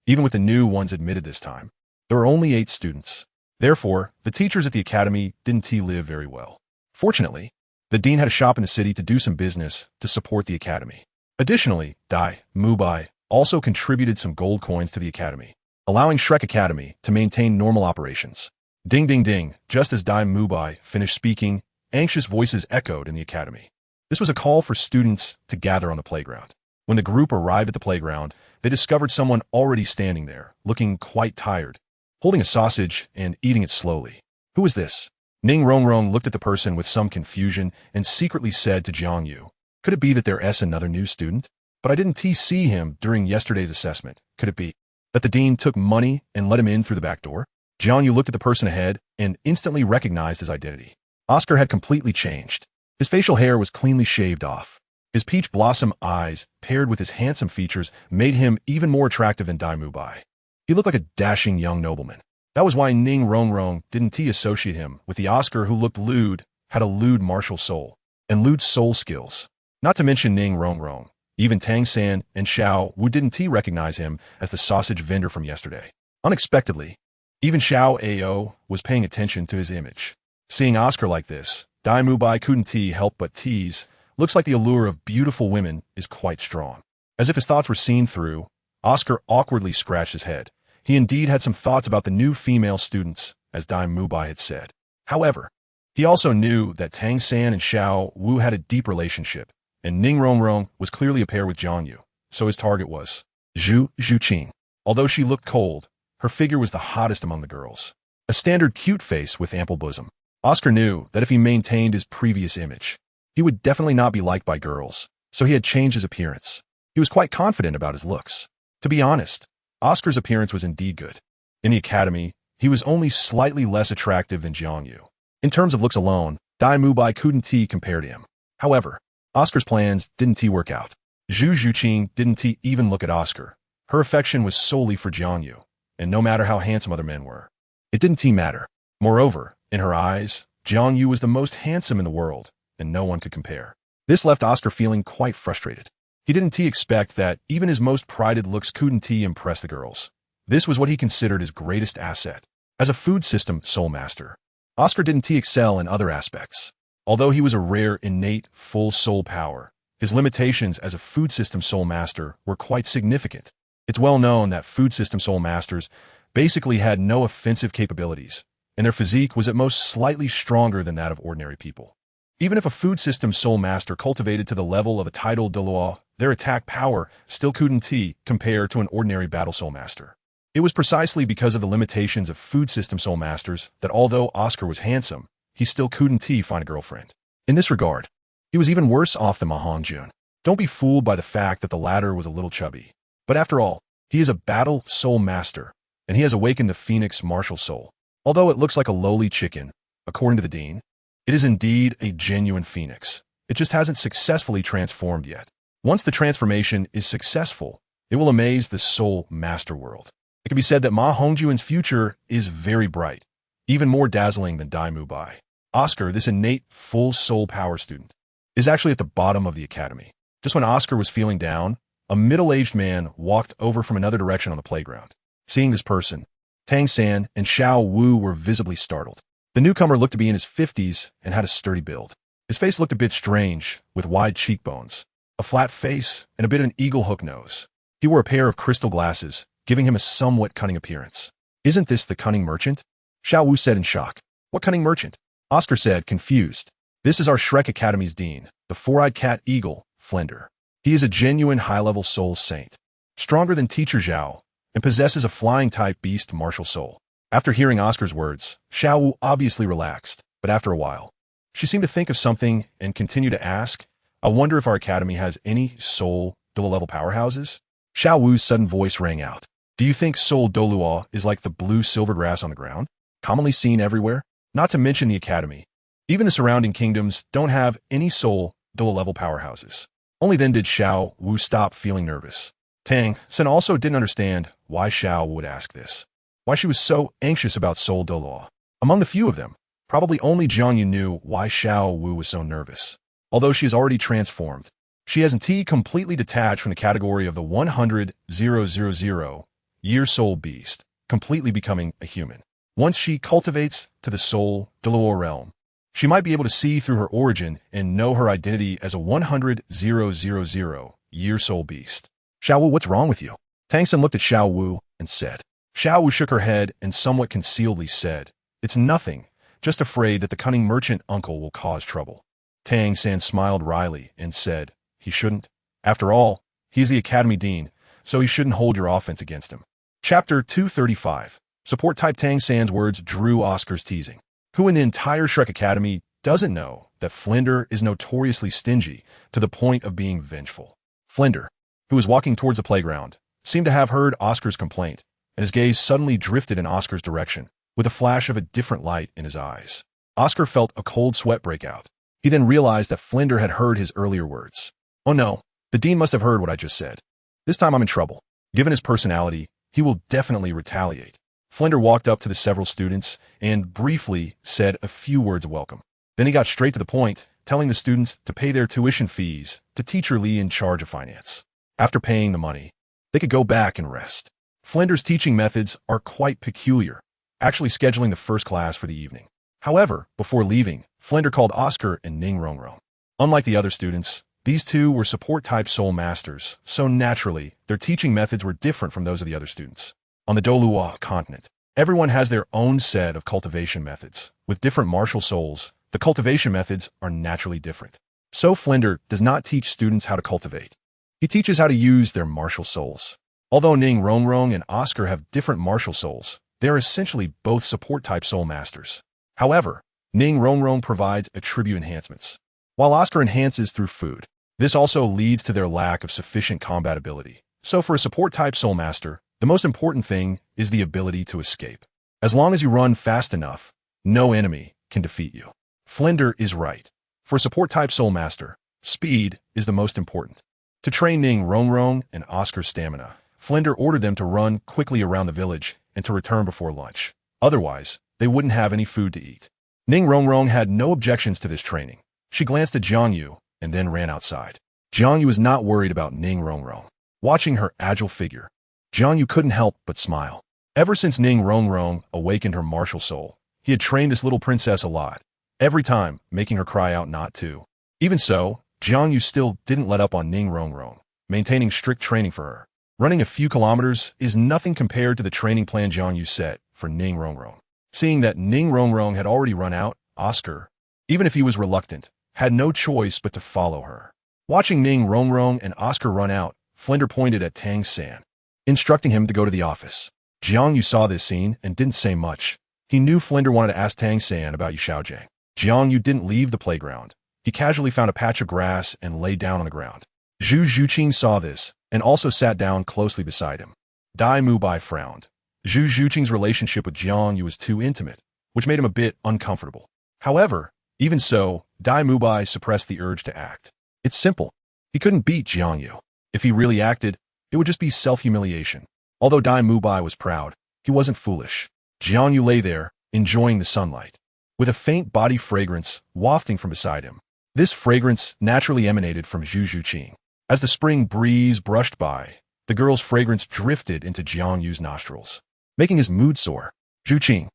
Even with the new ones admitted this time, there were only 8 students. Therefore, the teachers at the academy didn't live very well. Fortunately, the dean had a shop in the city to do some business to support the academy. Additionally, Dai Mubai also contributed some gold coins to the academy, allowing Shrek Academy to maintain normal operations. Ding ding ding, just as Dai Mubai finished speaking, anxious voices echoed in the academy. This was a call for students to gather on the playground. When the group arrived at the playground, they discovered someone already standing there, looking quite tired, holding a sausage and eating it slowly. Who was this? Ning Rongrong looked at the person with some confusion and secretly said to Jiang Yu, "Could it be that there's another new student? But I didn't see him during yesterday's assessment. Could it be that the dean took money and let him in through the back door?" Jiang Yu looked at the person ahead and instantly recognized his identity. Oscar had completely changed. His facial hair was cleanly shaved off. His peach blossom eyes, paired with his handsome features, made him even more attractive than Dai Mubai. He looked like a dashing young nobleman. That was why Ning Rongrong didn't associate him with the Oscar who looked lewd, had a lewd martial soul, and lewd soul skills. Not to mention Ning Rongrong, even Tang San and Xiao Wu didn't recognize him as the sausage vendor from yesterday. Unexpectedly, even Xiao Ao was paying attention to his image. Seeing Oscar like this, Dai Mubai couldn't help but tease. Looks like the allure of beautiful women is quite strong. As if his thoughts were seen through, Oscar awkwardly scratched his head. He indeed had some thoughts about the new female students, as Dai Mubai had said. However, he also knew that Tang San and Xiao Wu had a deep relationship, and Ning Rongrong was clearly a pair with JiangYu, so his target was Zhu Zhuqing. Although she looked cold, her figure was the hottest among the girls. A standard cute face with ample bosom. Oscar knew that if he maintained his previous image, he would definitely not be liked by girls, so he had changed his appearance. He was quite confident about his looks. To be honest, Oscar's appearance was indeed good. In the academy, he was only slightly less attractive than Jiang Yu. In terms of looks alone, Dai Mubai couldn't compare to him. However, Oscar's plans didn't work out. Zhu Zhuqing didn't even look at Oscar. Her affection was solely for Jiang Yu, and no matter how handsome other men were, it didn't matter. Moreover, in her eyes, Jiang Yu was the most handsome in the world, and no one could compare. This left Oscar feeling quite frustrated. He didn't expect that even his most prided looks couldn't impress the girls. This was what he considered his greatest asset. As a food system soul master, Oscar didn't excel in other aspects. Although he was a rare innate full soul power, his limitations as a food system soul master were quite significant. It's well known that food system soul masters basically had no offensive capabilities, and their physique was at most slightly stronger than that of ordinary people. Even if a food system soul master cultivated to the level of a titled Douluo, their attack power still couldn't compare to an ordinary battle soul master. It was precisely because of the limitations of food system soul masters that although Oscar was handsome, he still couldn't find a girlfriend. In this regard, he was even worse off than Ma Hongjun. Don't be fooled by the fact that the latter was a little chubby. But after all, he is a battle soul master, and he has awakened the Phoenix martial soul. Although it looks like a lowly chicken, according to the dean, it is indeed a genuine phoenix. It just hasn't successfully transformed yet. Once the transformation is successful, it will amaze the soul master world. It can be said that Ma Hongjun's future is very bright, even more dazzling than Dai Mubai. Oscar, this innate full soul power student, is actually at the bottom of the academy. Just when Oscar was feeling down, a middle-aged man walked over from another direction on the playground. Seeing this person, Tang San and Xiao Wu were visibly startled. The newcomer looked to be in his 50s and had a sturdy build. His face looked a bit strange, with wide cheekbones, a flat face, and a bit of an eagle hook nose. He wore a pair of crystal glasses, giving him a somewhat cunning appearance. "Isn't this the cunning merchant?" Xiao Wu said in shock. "What cunning merchant?" Oscar said, confused. "This is our Shrek Academy's dean, the four-eyed cat eagle, Flender. He is a genuine high-level soul saint, stronger than Teacher Zhao, and possesses a flying-type beast martial soul. After hearing Oscar's words, Xiao Wu obviously relaxed, but after a while, she seemed to think of something and continued to ask, I wonder if our academy has any Seoul Douluo-level powerhouses? Xiao Wu's sudden voice rang out. Do you think Seoul Douluo is like the blue silver grass on the ground, commonly seen everywhere? Not to mention the academy. Even the surrounding kingdoms don't have any Seoul Douluo-level powerhouses. Only then did Xiao Wu stop feeling nervous. Tang Sen also didn't understand why Xiao Wu would ask this. Why she was so anxious about Seoul Douluo. Among the few of them, probably only JiangYu knew why Xiao Wu was so nervous. Although she is already transformed, she hasn't completely detached from the category of the 100,000-year soul beast, completely becoming a human. Once she cultivates to the Seoul Douluo realm, she might be able to see through her origin and know her identity as a 100,000-year soul beast. Xiao Wu, what's wrong with you? Tang Sen looked at Xiao Wu and said. Xiao Wu shook her head and somewhat concealedly said, It's nothing, just afraid that the cunning merchant uncle will cause trouble. Tang Sen smiled wryly and said, He shouldn't. After all, he is the academy dean, so he shouldn't hold your offense against him. Chapter 235. Support type. Tang San's words drew Oscar's teasing. Who in the entire Shrek Academy doesn't know that Flinder is notoriously stingy to the point of being vengeful? Flinder, who was walking towards the playground, seemed to have heard Oscar's complaint, and his gaze suddenly drifted in Oscar's direction, with a flash of a different light in his eyes. Oscar felt a cold sweat break out. He then realized that Flinder had heard his earlier words. Oh no, the dean must have heard what I just said. This time I'm in trouble. Given his personality, he will definitely retaliate. Flinder walked up to the several students and briefly said a few words of welcome. Then he got straight to the point, telling the students to pay their tuition fees to Teacher Lee in charge of finance. After paying the money, they could go back and rest. Flinder's teaching methods are quite peculiar, actually scheduling the first class for the evening. However, before leaving, Flinder called Oscar and Ning Rongrong. Unlike the other students, these two were support-type soul masters, so naturally, their teaching methods were different from those of the other students. On the Douluo Continent, everyone has their own set of cultivation methods. With different martial souls, the cultivation methods are naturally different. So Flinder does not teach students how to cultivate. He teaches how to use their martial souls. Although Ning Rongrong and Oscar have different martial souls, they are essentially both support-type soul masters. However, Ning Rongrong provides attribute enhancements, while Oscar enhances through food. This also leads to their lack of sufficient combat ability. So for a support-type soul master, the most important thing is the ability to escape. As long as you run fast enough, no enemy can defeat you. Flinder is right. For a support-type soul master, speed is the most important. To train Ning Rongrong and Oscar's stamina, Flinder ordered them to run quickly around the village and to return before lunch. Otherwise, they wouldn't have any food to eat. Ning Rongrong had no objections to this training. She glanced at Jiang Yu and then ran outside. Jiang Yu was not worried about Ning Rongrong. Watching her agile figure, Jiang Yu couldn't help but smile. Ever since Ning Rongrong awakened her martial soul, he had trained this little princess a lot, every time making her cry out not to. Even so, Jiang Yu still didn't let up on Ning Rongrong, maintaining strict training for her. Running a few kilometers is nothing compared to the training plan Jiang Yu set for Ning Rongrong. Seeing that Ning Rongrong had already run out, Oscar, even if he was reluctant, had no choice but to follow her. Watching Ning Rongrong and Oscar run out, Flinder pointed at Tang San, instructing him to go to the office. Jiang Yu saw this scene and didn't say much. He knew Flinder wanted to ask Tang San about Xiaojiang. Jiang Yu didn't leave the playground. He casually found a patch of grass and lay down on the ground. Zhu Zhuqing saw this and also sat down closely beside him. Dai Mubai frowned. Zhu Zhuqing's relationship with Jiang Yu was too intimate, which made him a bit uncomfortable. However, even so, Dai Mubai suppressed the urge to act. It's simple. He couldn't beat Jiang Yu. If he really acted, it would just be self-humiliation. Although Dai Mubai was proud, he wasn't foolish. Jiang Yu lay there, enjoying the sunlight, with a faint body fragrance wafting from beside him. This fragrance naturally emanated from Zhu Zhuqing. As the spring breeze brushed by, the girl's fragrance drifted into Jiang Yu's nostrils, making his mood soar. Zhuqing,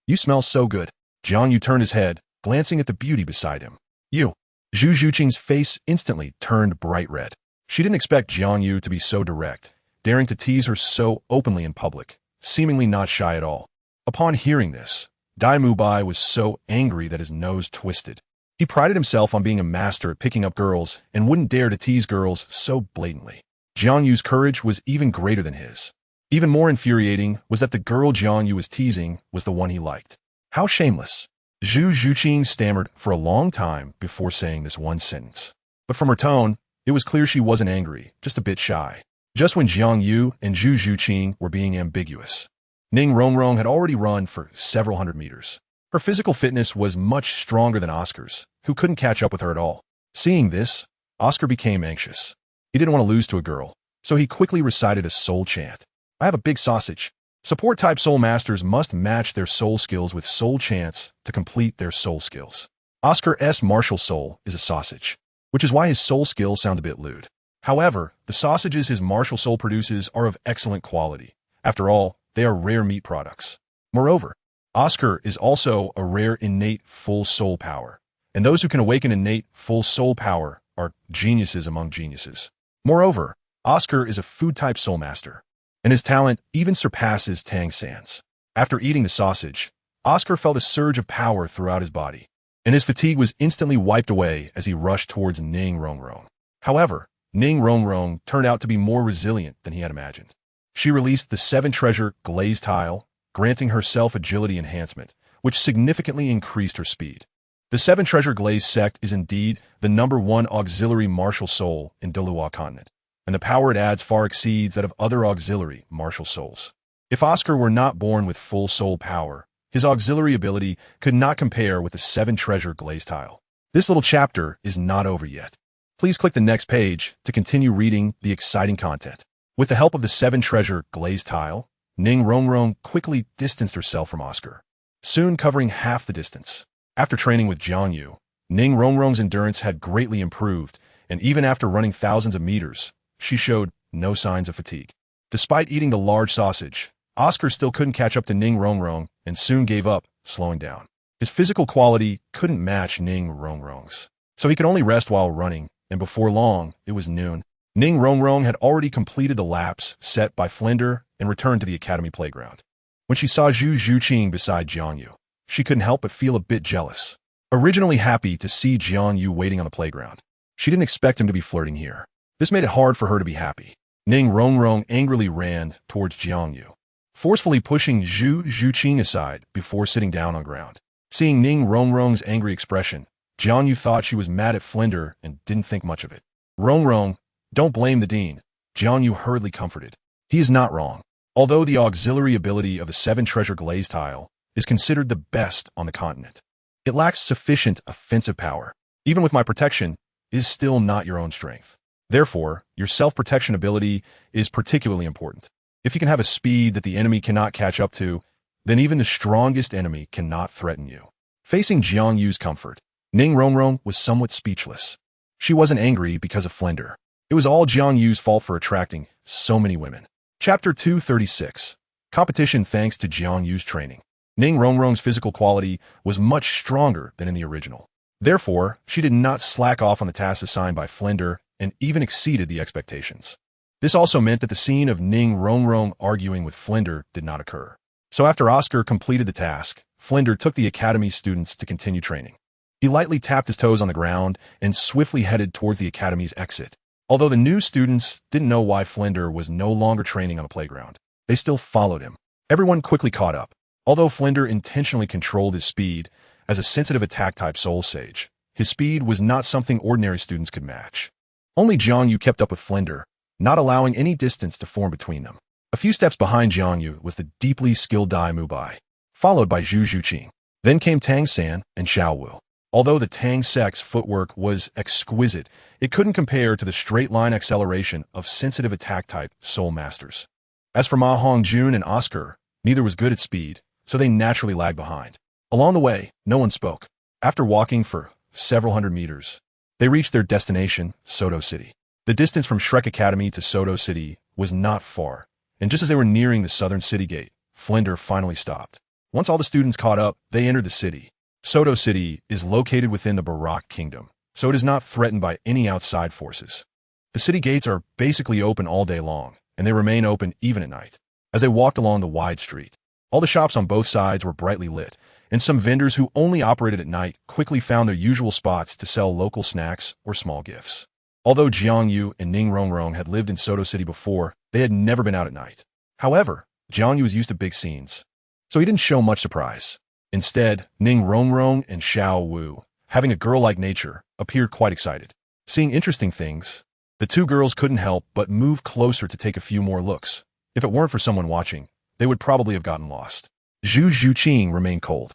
you smell so good. Jiang Yu turned his head, glancing at the beauty beside him. You. Zhu Zhuqing's face instantly turned bright red. She didn't expect Jiang Yu to be so direct, daring to tease her so openly in public, seemingly not shy at all. Upon hearing this, Dai Mubai was so angry that his nose twisted. He prided himself on being a master at picking up girls and wouldn't dare to tease girls so blatantly. Jiang Yu's courage was even greater than his. Even more infuriating was that the girl Jiang Yu was teasing was the one he liked. How shameless. Zhu Zhuqing stammered for a long time before saying this one sentence. But from her tone, it was clear she wasn't angry, just a bit shy. Just when Jiang Yu and Zhu Zhuqing were being ambiguous, Ning Rongrong had already run for several hundred meters. Her physical fitness was much stronger than Oscar's, who couldn't catch up with her at all. Seeing this, Oscar became anxious. He didn't want to lose to a girl, so he quickly recited a soul chant. I have a big sausage. Support-type soul masters must match their soul skills with soul chants to complete their soul skills. Oscar's martial soul is a sausage, which is why his soul skill sounds a bit lewd. However, the sausages his martial soul produces are of excellent quality. After all, they are rare meat products. Moreover, Oscar is also a rare innate full soul power, and those who can awaken innate full soul power are geniuses among geniuses. Moreover, Oscar is a food-type soul master, and his talent even surpasses Tang San's. After eating the sausage, Oscar felt a surge of power throughout his body, and his fatigue was instantly wiped away as he rushed towards Ning Rongrong. However, Ning Rongrong turned out to be more resilient than he had imagined. She released the 7-treasure Glazed tile, granting herself agility enhancement, which significantly increased her speed. The 7-treasure Glazed sect is indeed the #1 auxiliary martial soul in Douluo Continent, and the power it adds far exceeds that of other auxiliary martial souls. If Oscar were not born with full soul power, his auxiliary ability could not compare with the 7-treasure Glazed tile. This little chapter is not over yet. Please click the next page to continue reading the exciting content. With the help of the 7-treasure Glazed tile, Ning Rongrong quickly distanced herself from Oscar, soon covering half the distance. After training with Jiang Yu, Ning Rongrong's endurance had greatly improved, and even after running thousands of meters, she showed no signs of fatigue. Despite eating the large sausage, Oscar still couldn't catch up to Ning Rongrong and soon gave up, slowing down. His physical quality couldn't match Ning Rongrong's, so he could only rest while running, and before long, it was noon. Ning Rongrong had already completed the laps set by Flinder and returned to the academy playground. When she saw Zhu Zhuqing beside Jiang Yu, she couldn't help but feel a bit jealous. Originally happy to see Jiang Yu waiting on the playground, she didn't expect him to be flirting here. This made it hard for her to be happy. Ning Rongrong angrily ran towards Jiang Yu, forcefully pushing Zhu Zhuqing aside before sitting down on ground. Seeing Ning Rongrong's angry expression, Jiang Yu thought she was mad at Flinder and didn't think much of it. Rongrong, don't blame the dean, Jiang Yu hurriedly comforted. He is not wrong. Although the auxiliary ability of the 7-treasure Glazed tile is considered the best on the continent, it lacks sufficient offensive power. Even with my protection, it is still not your own strength. Therefore, your self-protection ability is particularly important. If you can have a speed that the enemy cannot catch up to, then even the strongest enemy cannot threaten you. Facing Jiang Yu's comfort, Ning Rongrong was somewhat speechless. She wasn't angry because of Flinder. It was all Jiang Yu's fault for attracting so many women. Chapter 236. Competition thanks to Jiang Yu's training. Ning Rongrong's physical quality was much stronger than in the original. Therefore, she did not slack off on the tasks assigned by Flinder and even exceeded the expectations. This also meant that the scene of Ning Rongrong arguing with Flinder did not occur. So after Oscar completed the task, Flinder took the academy's students to continue training. He lightly tapped his toes on the ground and swiftly headed towards the academy's exit. Although the new students didn't know why Flinder was no longer training on the playground, they still followed him. Everyone quickly caught up. Although Flinder intentionally controlled his speed as a sensitive attack-type soul sage, his speed was not something ordinary students could match. Only Jiang Yu kept up with Flinder, not allowing any distance to form between them. A few steps behind Jiang Yu was the deeply skilled Dai Mubai, followed by Zhu Zhuqing. Then came Tang San and Xiao Wu. Although the Tang sect's footwork was exquisite, it couldn't compare to the straight-line acceleration of sensitive attack-type soul masters. As for Ma Hongjun and Oscar, neither was good at speed, so they naturally lagged behind. Along the way, no one spoke. After walking for several hundred meters, they reached their destination, Soto City. The distance from Shrek Academy to Soto City was not far, and just as they were nearing the southern city gate, Flinder finally stopped. Once all the students caught up, they entered the city. Soto City is located within the Barak Kingdom, so it is not threatened by any outside forces. The city gates are basically open all day long, and they remain open even at night. As they walked along the wide street, all the shops on both sides were brightly lit, and some vendors who only operated at night quickly found their usual spots to sell local snacks or small gifts. Although Jiang Yu and Ning Rongrong had lived in Soto City before, they had never been out at night. However, Jiang Yu was used to big scenes, so he didn't show much surprise. Instead, Ning Rongrong and Xiao Wu, having a girl-like nature, appeared quite excited. Seeing interesting things, the two girls couldn't help but move closer to take a few more looks. If it weren't for someone watching, they would probably have gotten lost. Zhu Zhuqing remained cold,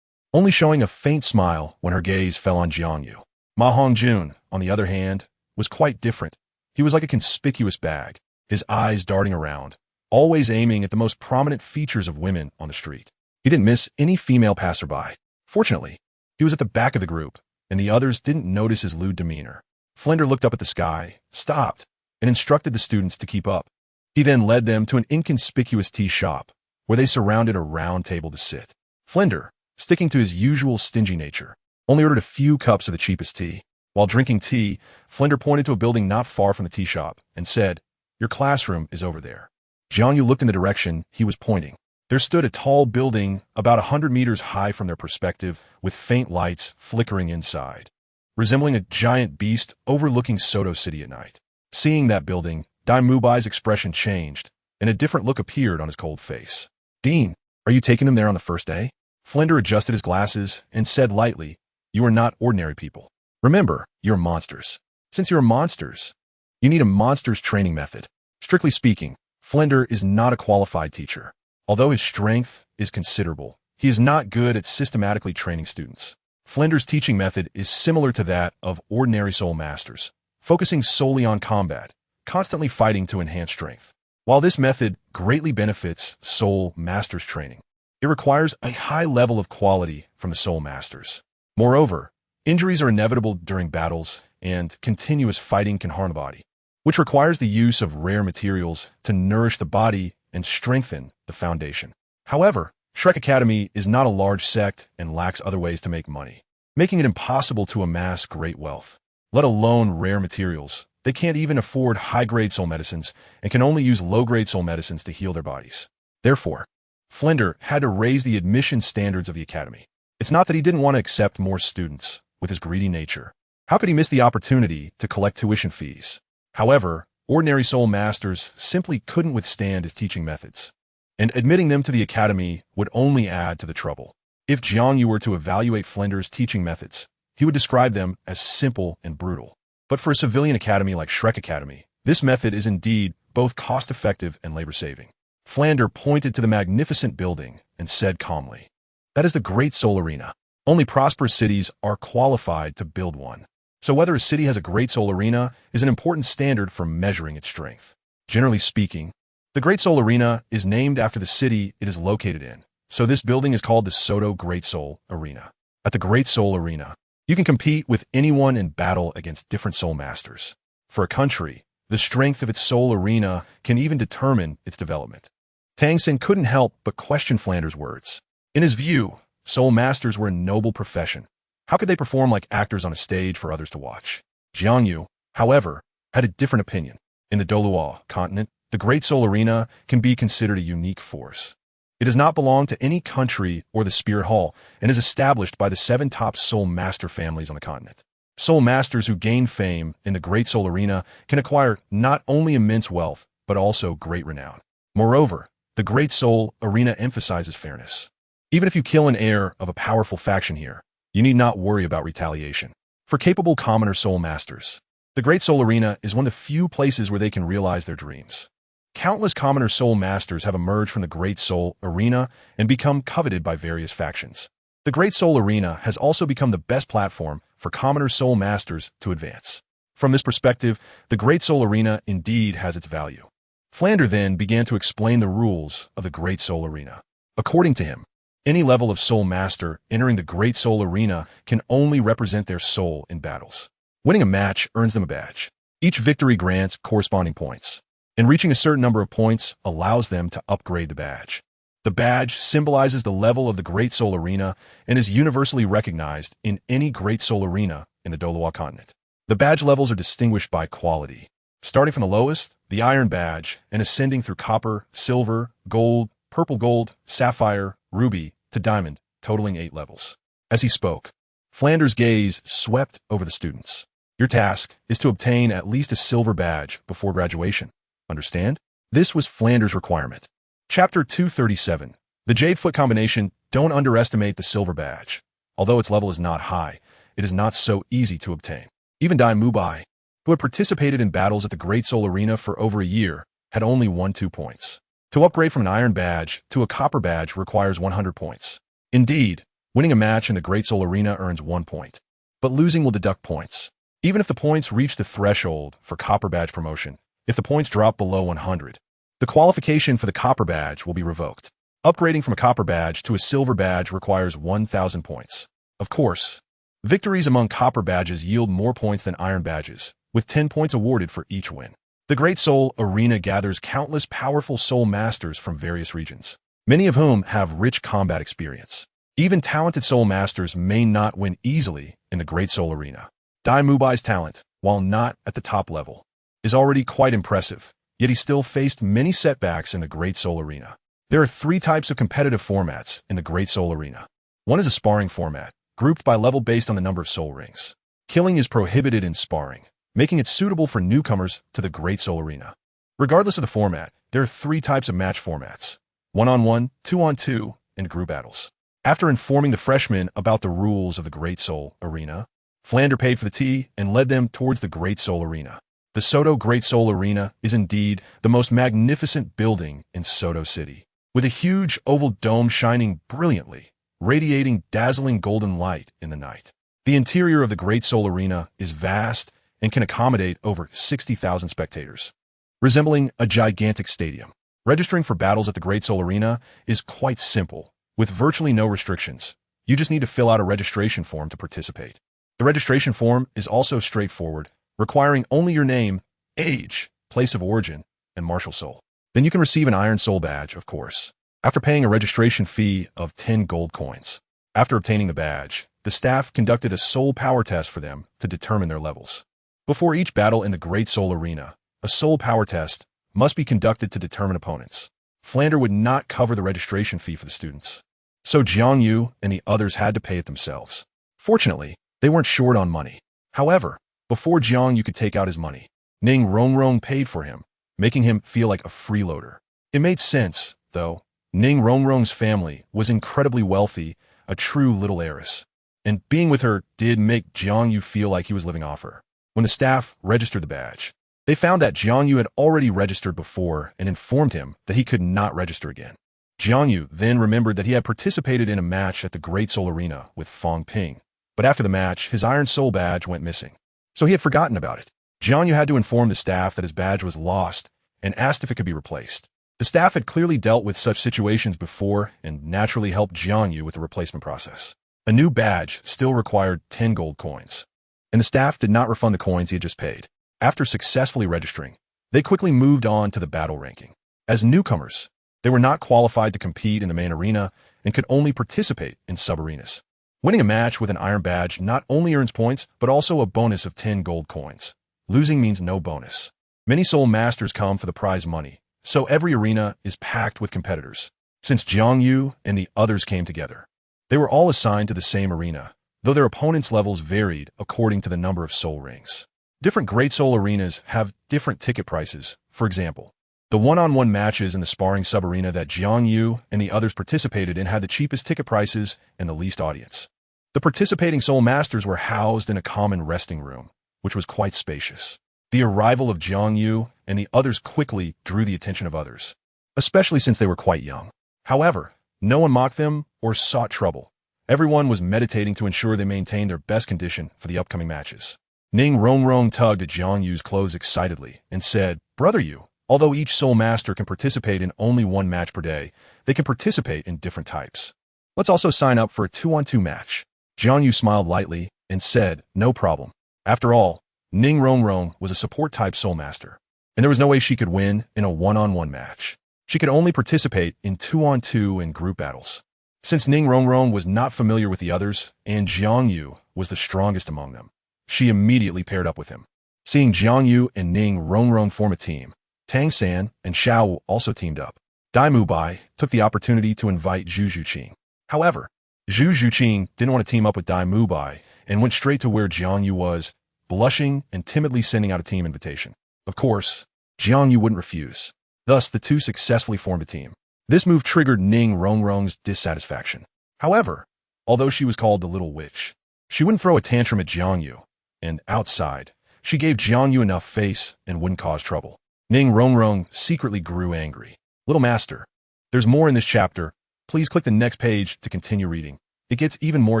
only showing a faint smile when her gaze fell on Jiang Yu. Ma Hongjun, on the other hand, was quite different. He was like a conspicuous bag, his eyes darting around, always aiming at the most prominent features of women on the street. He didn't miss any female passerby. Fortunately, he was at the back of the group, and the others didn't notice his lewd demeanor. Flender looked up at the sky, stopped, and instructed the students to keep up. He then led them to an inconspicuous tea shop, where they surrounded a round table to sit. Flender, sticking to his usual stingy nature, only ordered a few cups of the cheapest tea. While drinking tea, Flender pointed to a building not far from the tea shop and said, "Your classroom is over there." Jiang Yu looked in the direction he was pointing. There stood a tall building about 100 meters high from their perspective, with faint lights flickering inside, resembling a giant beast overlooking Soto City at night. Seeing that building, Dai Mubai's expression changed, and a different look appeared on his cold face. "Dean, are you taking them there on the first day?" Flender adjusted his glasses and said lightly, "You are not ordinary people. Remember, you're monsters. Since you're monsters, you need a monster's training method." Strictly speaking, Flender is not a qualified teacher. Although his strength is considerable, he is not good at systematically training students. Flender's teaching method is similar to that of ordinary soul masters, focusing solely on combat, constantly fighting to enhance strength. While this method greatly benefits soul masters training, it requires a high level of quality from the soul masters. Moreover, injuries are inevitable during battles, and continuous fighting can harm the body, which requires the use of rare materials to nourish the body and strengthen the foundation. However, Shrek Academy is not a large sect and lacks other ways to make money, making it impossible to amass great wealth, let alone rare materials. They can't even afford high-grade soul medicines and can only use low-grade soul medicines to heal their bodies. Therefore, Flender had to raise the admission standards of the academy. It's not that he didn't want to accept more students. With his greedy nature, how could he miss the opportunity to collect tuition fees? However, ordinary soul masters simply couldn't withstand his teaching methods, and admitting them to the academy would only add to the trouble. If Jiang Yu were to evaluate Flender's teaching methods, he would describe them as simple and brutal. But for a civilian academy like Shrek Academy, this method is indeed both cost-effective and labor-saving. Flender pointed to the magnificent building and said calmly, "That is the Great Soul Arena. Only prosperous cities are qualified to build one. So whether a city has a Great Soul Arena is an important standard for measuring its strength. Generally speaking, the Great Soul Arena is named after the city it is located in, so this building is called the Soto Great Soul Arena. At the Great Soul Arena, you can compete with anyone in battle against different soul masters. For a country, the strength of its soul arena can even determine its development." Tang Xin couldn't help but question Flender's words. In his view, soul masters were a noble profession. How could they perform like actors on a stage for others to watch? Jiang Yu, however, had a different opinion. In the Douluo Continent, the Great Soul Arena can be considered a unique force. It does not belong to any country or the Spirit Hall and is established by the 7 top soul master families on the continent. Soul masters who gain fame in the Great Soul Arena can acquire not only immense wealth, but also great renown. Moreover, the Great Soul Arena emphasizes fairness. Even if you kill an heir of a powerful faction here, you need not worry about retaliation. For capable commoner soul masters, the Great Soul Arena is one of the few places where they can realize their dreams. Countless commoner soul masters have emerged from the Great Soul Arena and become coveted by various factions. The Great Soul Arena has also become the best platform for commoner soul masters to advance. From this perspective, the Great Soul Arena indeed has its value. Flender then began to explain the rules of the Great Soul Arena. According to him, any level of soul master entering the Great Soul Arena can only represent their soul in battles. Winning a match earns them a badge. Each victory grants corresponding points, and reaching a certain number of points allows them to upgrade the badge. The badge symbolizes the level of the Great Soul Arena and is universally recognized in any Great Soul Arena in the Douluo Continent. The badge levels are distinguished by quality, starting from the lowest, the Iron Badge, and ascending through Copper, Silver, Gold, Purple Gold, Sapphire, Ruby, to Diamond, totaling 8 levels. As he spoke, Flender's gaze swept over the students. Your task is to obtain at least a silver badge before graduation. Understand? This was Flender's requirement. Chapter 237. The Jade Foot Combination. Don't underestimate the silver badge. Although its level is not high, it is not so easy to obtain. Even Dai Mubai, who had participated in battles at the Great Soul Arena for over a year, had only won 2 points. To upgrade from an iron badge to a copper badge requires 100 points. Indeed, winning a match in the Great Soul Arena earns 1 point. But losing will deduct points. Even if the points reach the threshold for copper badge promotion, if the points drop below 100, the qualification for the copper badge will be revoked. Upgrading from a copper badge to a silver badge requires 1,000 points. Of course, victories among copper badges yield more points than iron badges, with 10 points awarded for each win. The Great Soul Arena gathers countless powerful soul masters from various regions, many of whom have rich combat experience. Even talented soul masters may not win easily in the Great Soul Arena. Dai Mubai's talent, while not at the top level, is already quite impressive, yet he still faced many setbacks in the Great Soul Arena. There are 3 types of competitive formats in the Great Soul Arena. One is a sparring format, grouped by level based on the number of soul rings. Killing is prohibited in sparring, making it suitable for newcomers to the Great Soul Arena. Regardless of the format, there are 3 types of match formats: 1-on-1, 2-on-2, and group battles. After informing the freshmen about the rules of the Great Soul Arena, Flander paid for the tea and led them towards the Great Soul Arena. The Soto Great Soul Arena is indeed the most magnificent building in Soto City, with a huge oval dome shining brilliantly, radiating dazzling golden light in the night. The interior of the Great Soul Arena is vast and can accommodate over 60,000 spectators, resembling a gigantic stadium. Registering for battles at the Great Soul Arena is quite simple, with virtually no restrictions. You just need to fill out a registration form to participate. The registration form is also straightforward, requiring only your name, age, place of origin, and martial soul. Then you can receive an Iron Soul badge, of course, after paying a registration fee of 10 gold coins. After obtaining the badge, the staff conducted a soul power test for them to determine their levels. Before each battle in the Great Soul Arena, a soul power test must be conducted to determine opponents. Flander would not cover the registration fee for the students, so Jiang Yu and the others had to pay it themselves. Fortunately, they weren't short on money. However, before Jiang Yu could take out his money, Ning Rongrong paid for him, making him feel like a freeloader. It made sense, though. Ning Rongrong's family was incredibly wealthy, a true little heiress, and being with her did make Jiang Yu feel like he was living off her. When the staff registered the badge, they found that Jiang Yu had already registered before and informed him that he could not register again. Jiang Yu then remembered that he had participated in a match at the Great Soul Arena with Fong Ping, but after the match, his Iron Soul badge went missing, so he had forgotten about it. Jiang Yu had to inform the staff that his badge was lost and asked if it could be replaced. The staff had clearly dealt with such situations before and naturally helped Jiang Yu with the replacement process. A new badge still required 10 gold coins, and the staff did not refund the coins he had just paid. After successfully registering, they quickly moved on to the battle ranking. As newcomers, they were not qualified to compete in the main arena and could only participate in sub-arenas. Winning a match with an iron badge not only earns points, but also a bonus of 10 gold coins. Losing means no bonus. Many soul masters come for the prize money, so every arena is packed with competitors. Since Jiang Yu and the others came together, they were all assigned to the same arena, though their opponents' levels varied according to the number of soul rings. Different Great Soul arenas have different ticket prices. For example, the one-on-one matches in the sparring sub-arena that Jiang Yu and the others participated in had the cheapest ticket prices and the least audience. The participating soul masters were housed in a common resting room, which was quite spacious. The arrival of Jiang Yu and the others quickly drew the attention of others, especially since they were quite young. However, no one mocked them or sought trouble. Everyone was meditating to ensure they maintained their best condition for the upcoming matches. Ning Rongrong tugged at Jiang Yu's clothes excitedly and said, "Brother Yu, although each soul master can participate in only 1 match per day, they can participate in different types. Let's also sign up for a 2-on-2 match." Jiang Yu smiled lightly and said, "No problem." After all, Ning Rongrong was a support-type soul master, and there was no way she could win in a 1-on-1 match. She could only participate in 2-on-2 and group battles. Since Ning Rongrong was not familiar with the others, and Jiang Yu was the strongest among them, she immediately paired up with him. Seeing Jiang Yu and Ning Rongrong form a team, Tang San and Xiao also teamed up. Dai Mubai took the opportunity to invite Zhu Zhuqing. However, Zhu Zhuqing didn't want to team up with Dai Mubai and went straight to where Jiang Yu was, blushing and timidly sending out a team invitation. Of course, Jiang Yu wouldn't refuse. Thus, the two successfully formed a team. This move triggered Ning Rongrong's dissatisfaction. However, although she was called the Little Witch, she wouldn't throw a tantrum at Jiang Yu, and outside, she gave Jiang Yu enough face and wouldn't cause trouble. Ning Rongrong secretly grew angry. Little Master, there's more in this chapter. Please click the next page to continue reading. It gets even more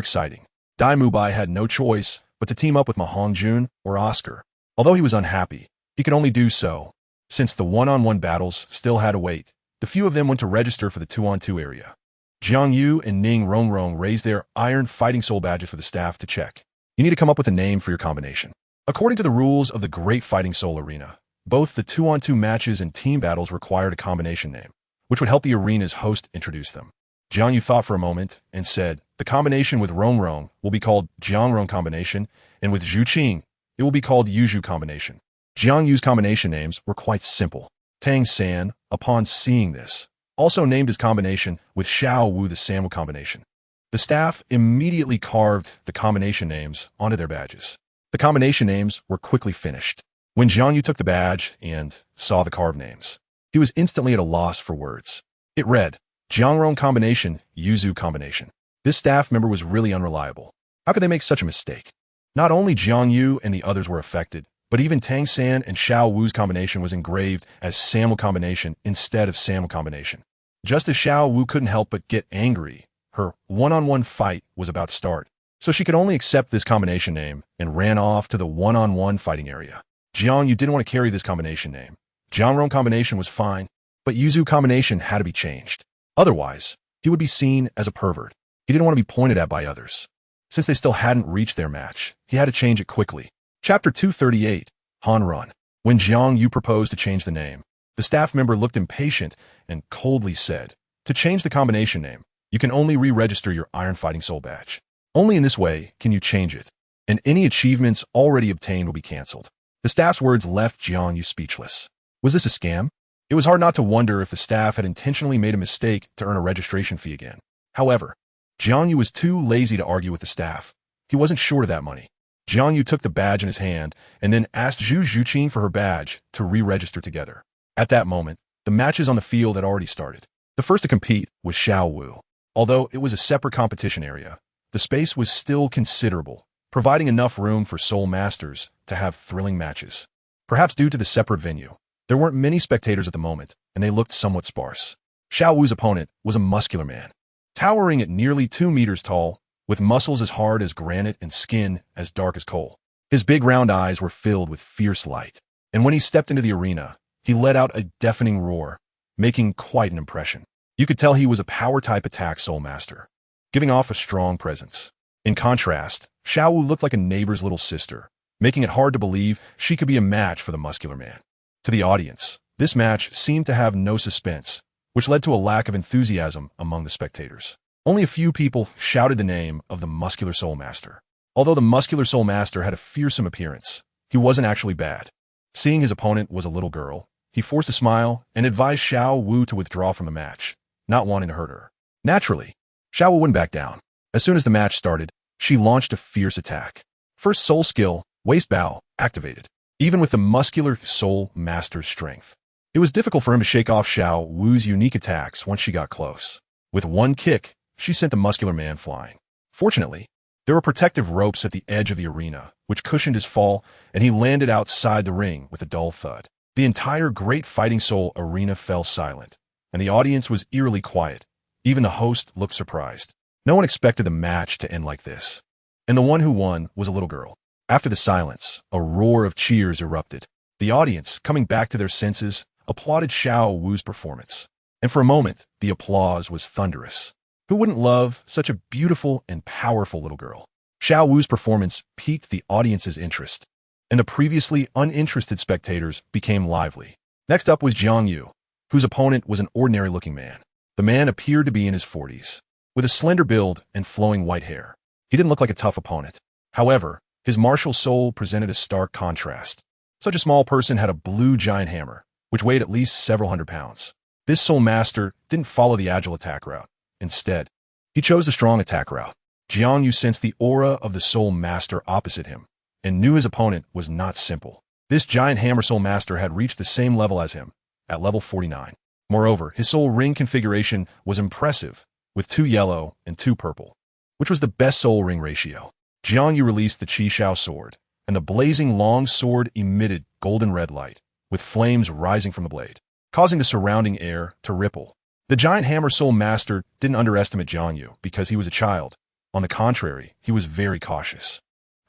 exciting. Dai Mubai had no choice but to team up with Ma Hongjun or Oscar. Although he was unhappy, he could only do so, since the one-on-one battles still had to wait. The few of them went to register for the 2-on-2 area. Jiang Yu and Ning Rongrong raised their Iron Fighting Soul badges for the staff to check. You need to come up with a name for your combination. According to the rules of the Great Fighting Soul Arena, both the 2-on-2 matches and team battles required a combination name, which would help the arena's host introduce them. Jiang Yu thought for a moment and said, the combination with Rongrong will be called Jiangrong combination, and with Zhu Qing, it will be called Yuzhu combination. Jiang Yu's combination names were quite simple. Tang San, upon seeing this, also named his combination with Xiao Wu the Sanwu combination. The staff immediately carved the combination names onto their badges. The combination names were quickly finished. When Jiang Yu took the badge and saw the carved names, he was instantly at a loss for words. It read, Jiangrong combination, Yuzhu combination. This staff member was really unreliable. How could they make such a mistake? Not only Jiang Yu and the others were affected, but even Tang San and Xiao Wu's combination was engraved as Sanwu combination instead of Sanwu combination. Just as Xiao Wu couldn't help but get angry, her one-on-one fight was about to start, so she could only accept this combination name and ran off to the one-on-one fighting area. Jiang Yu didn't want to carry this combination name. Jiangrong combination was fine, but Yuzhu combination had to be changed. Otherwise, he would be seen as a pervert. He didn't want to be pointed at by others. Since they still hadn't reached their match, he had to change it quickly. Chapter 238, Han Run. When Jiang Yu proposed to change the name, the staff member looked impatient and coldly said, to change the combination name, you can only re-register your Iron Fighting Soul badge. Only in this way can you change it, and any achievements already obtained will be cancelled. The staff's words left Jiang Yu speechless. Was this a scam? It was hard not to wonder if the staff had intentionally made a mistake to earn a registration fee again. However, Jiang Yu was too lazy to argue with the staff. He wasn't short of that money. Jiang Yu took the badge in his hand and then asked Zhu Zhuqing for her badge to re-register together. At that moment, the matches on the field had already started. The first to compete was Xiao Wu. Although it was a separate competition area, the space was still considerable, providing enough room for Soul Masters to have thrilling matches. Perhaps due to the separate venue, there weren't many spectators at the moment, and they looked somewhat sparse. Xiao Wu's opponent was a muscular man, towering at nearly 2 meters tall, with muscles as hard as granite and skin as dark as coal. His big round eyes were filled with fierce light, and when he stepped into the arena, he let out a deafening roar, making quite an impression. You could tell he was a power-type attack Soul Master, giving off a strong presence. In contrast, Xiao Wu looked like a neighbor's little sister, making it hard to believe she could be a match for the muscular man. To the audience, this match seemed to have no suspense, which led to a lack of enthusiasm among the spectators. Only a few people shouted the name of the muscular Soul Master. Although the muscular Soul Master had a fearsome appearance, he wasn't actually bad. Seeing his opponent was a little girl, he forced a smile and advised Xiao Wu to withdraw from the match, not wanting to hurt her. Naturally, Xiao Wu wouldn't back down. As soon as the match started, she launched a fierce attack. First Soul Skill, Waist Bow, activated. Even with the muscular Soul Master's strength, it was difficult for him to shake off Xiao Wu's unique attacks once she got close. With one kick, she sent the muscular man flying. Fortunately, there were protective ropes at the edge of the arena, which cushioned his fall, and he landed outside the ring with a dull thud. The entire Great Fighting Soul arena fell silent, and the audience was eerily quiet. Even the host looked surprised. No one expected the match to end like this. And the one who won was a little girl. After the silence, a roar of cheers erupted. The audience, coming back to their senses, applauded Xiao Wu's performance. And for a moment, the applause was thunderous. Who wouldn't love such a beautiful and powerful little girl? Xiao Wu's performance piqued the audience's interest, and the previously uninterested spectators became lively. Next up was Jiang Yu, whose opponent was an ordinary-looking man. The man appeared to be in his 40s, with a slender build and flowing white hair. He didn't look like a tough opponent. However, his martial soul presented a stark contrast. Such a small person had a blue giant hammer, which weighed at least several hundred pounds. This Soul Master didn't follow the agile attack route. Instead, he chose the strong attack route. Jiang Yu sensed the aura of the Soul Master opposite him, and knew his opponent was not simple. This giant hammer Soul Master had reached the same level as him, at level 49. Moreover, his soul ring configuration was impressive, with 2 yellow and 2 purple, which was the best soul ring ratio. Jiang Yu released the Chixiao Sword, and the blazing long sword emitted golden red light, with flames rising from the blade, causing the surrounding air to ripple. The giant hammer soul master didn't underestimate Jiang Yu because he was a child. On the contrary, he was very cautious.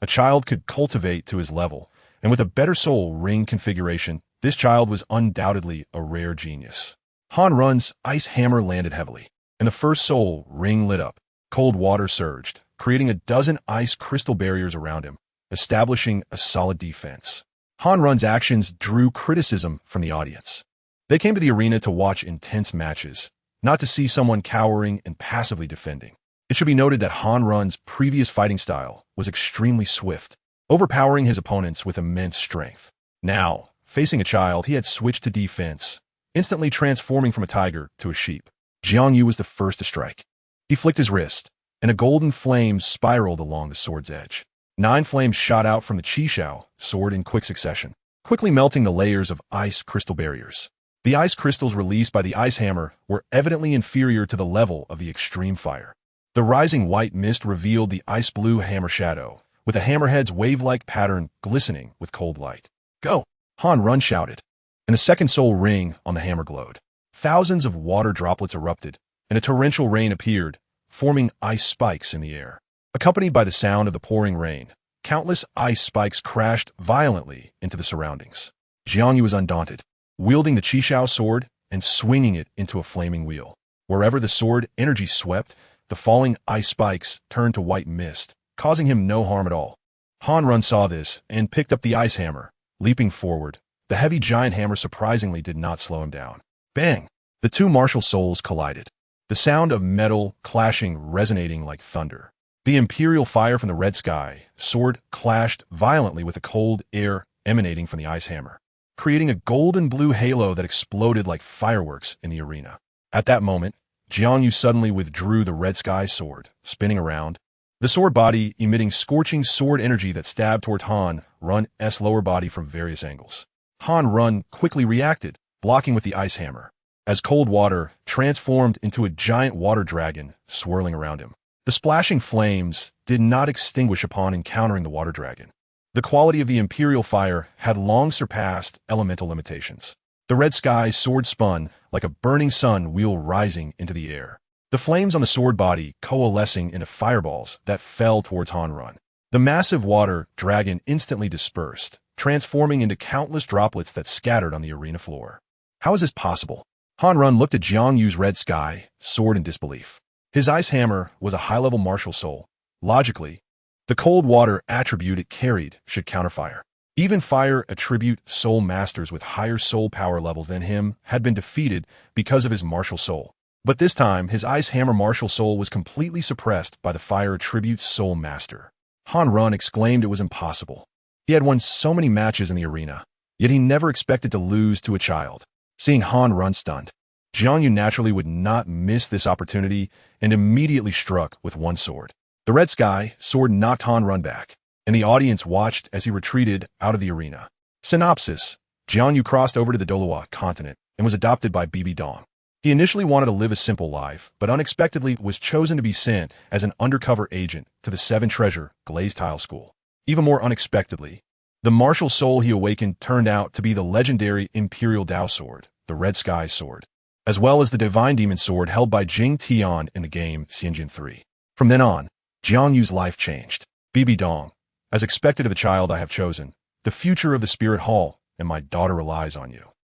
A child could cultivate to his level, and with a better soul ring configuration, this child was undoubtedly a rare genius. Han Run's ice hammer landed heavily, and the first soul ring lit up. Cold water surged, creating a dozen ice crystal barriers around him, establishing a solid defense. Han Run's actions drew criticism from the audience. They came to the arena to watch intense matches, not to see someone cowering and passively defending. It should be noted that Han Run's previous fighting style was extremely swift, overpowering his opponents with immense strength. Now, facing a child, he had switched to defense, instantly transforming from a tiger to a sheep. Jiang Yu was the first to strike. He flicked his wrist, and a golden flame spiraled along the sword's edge. 9 flames shot out from the Chixiao Sword in quick succession, quickly melting the layers of ice crystal barriers. The ice crystals released by the ice hammer were evidently inferior to the level of the extreme fire. The rising white mist revealed the ice blue hammer shadow, with the hammerhead's wave-like pattern glistening with cold light. "Go!" Han Run shouted, and a second soul ring on the hammer glowed. Thousands of water droplets erupted, and a torrential rain appeared, forming ice spikes in the air. Accompanied by the sound of the pouring rain, countless ice spikes crashed violently into the surroundings. Jiang Yu was undaunted, wielding the Chixiao Sword and swinging it into a flaming wheel. Wherever the sword energy swept, the falling ice spikes turned to white mist, causing him no harm at all. Han Run saw this and picked up the ice hammer. Leaping forward, the heavy giant hammer surprisingly did not slow him down. Bang! The 2 martial souls collided, the sound of metal clashing resonating like thunder. The imperial fire from the red sky sword clashed violently with the cold air emanating from the ice hammer, creating a golden blue halo that exploded like fireworks in the arena. At that moment, Jiang Yu suddenly withdrew the red sky sword, spinning around, the sword body emitting scorching sword energy that stabbed toward Han Run's lower body from various angles. Han Run quickly reacted, blocking with the ice hammer, as cold water transformed into a giant water dragon swirling around him. The splashing flames did not extinguish upon encountering the water dragon. The quality of the imperial fire had long surpassed elemental limitations. The red sky sword spun like a burning sun wheel rising into the air, the flames on the sword body coalescing into fireballs that fell towards Han Run. The massive water dragon instantly dispersed, transforming into countless droplets that scattered on the arena floor. How is this possible? Han Run looked at Jiang Yu's red sky sword in disbelief. His ice hammer was a high-level martial soul. Logically, the cold water attribute it carried should counterfire. Even fire attribute soul masters with higher soul power levels than him had been defeated because of his martial soul. But this time, his ice hammer martial soul was completely suppressed by the fire attribute soul master. Han Run exclaimed it was impossible. He had won so many matches in the arena, yet he never expected to lose to a child. Seeing Han Run stunned, Jiang Yu naturally would not miss this opportunity and immediately struck with one sword. The red sky sword knocked Han Run back, and the audience watched as he retreated out of the arena. Synopsis: Jiang Yu crossed over to the Douluo Continent and was adopted by Bibi Dong. He initially wanted to live a simple life, but unexpectedly was chosen to be sent as an undercover agent to the 7 Treasure Glazed School. Even more unexpectedly, the martial soul he awakened turned out to be the legendary Imperial Dao Sword, the Red Sky Sword, as well as the Divine Demon Sword held by Jing Tian in the game Xianjin 3. From then on, Jiang Yu's life changed. Bibi Dong, as expected of the child I have chosen, the future of the Spirit Hall, and my daughter relies on you.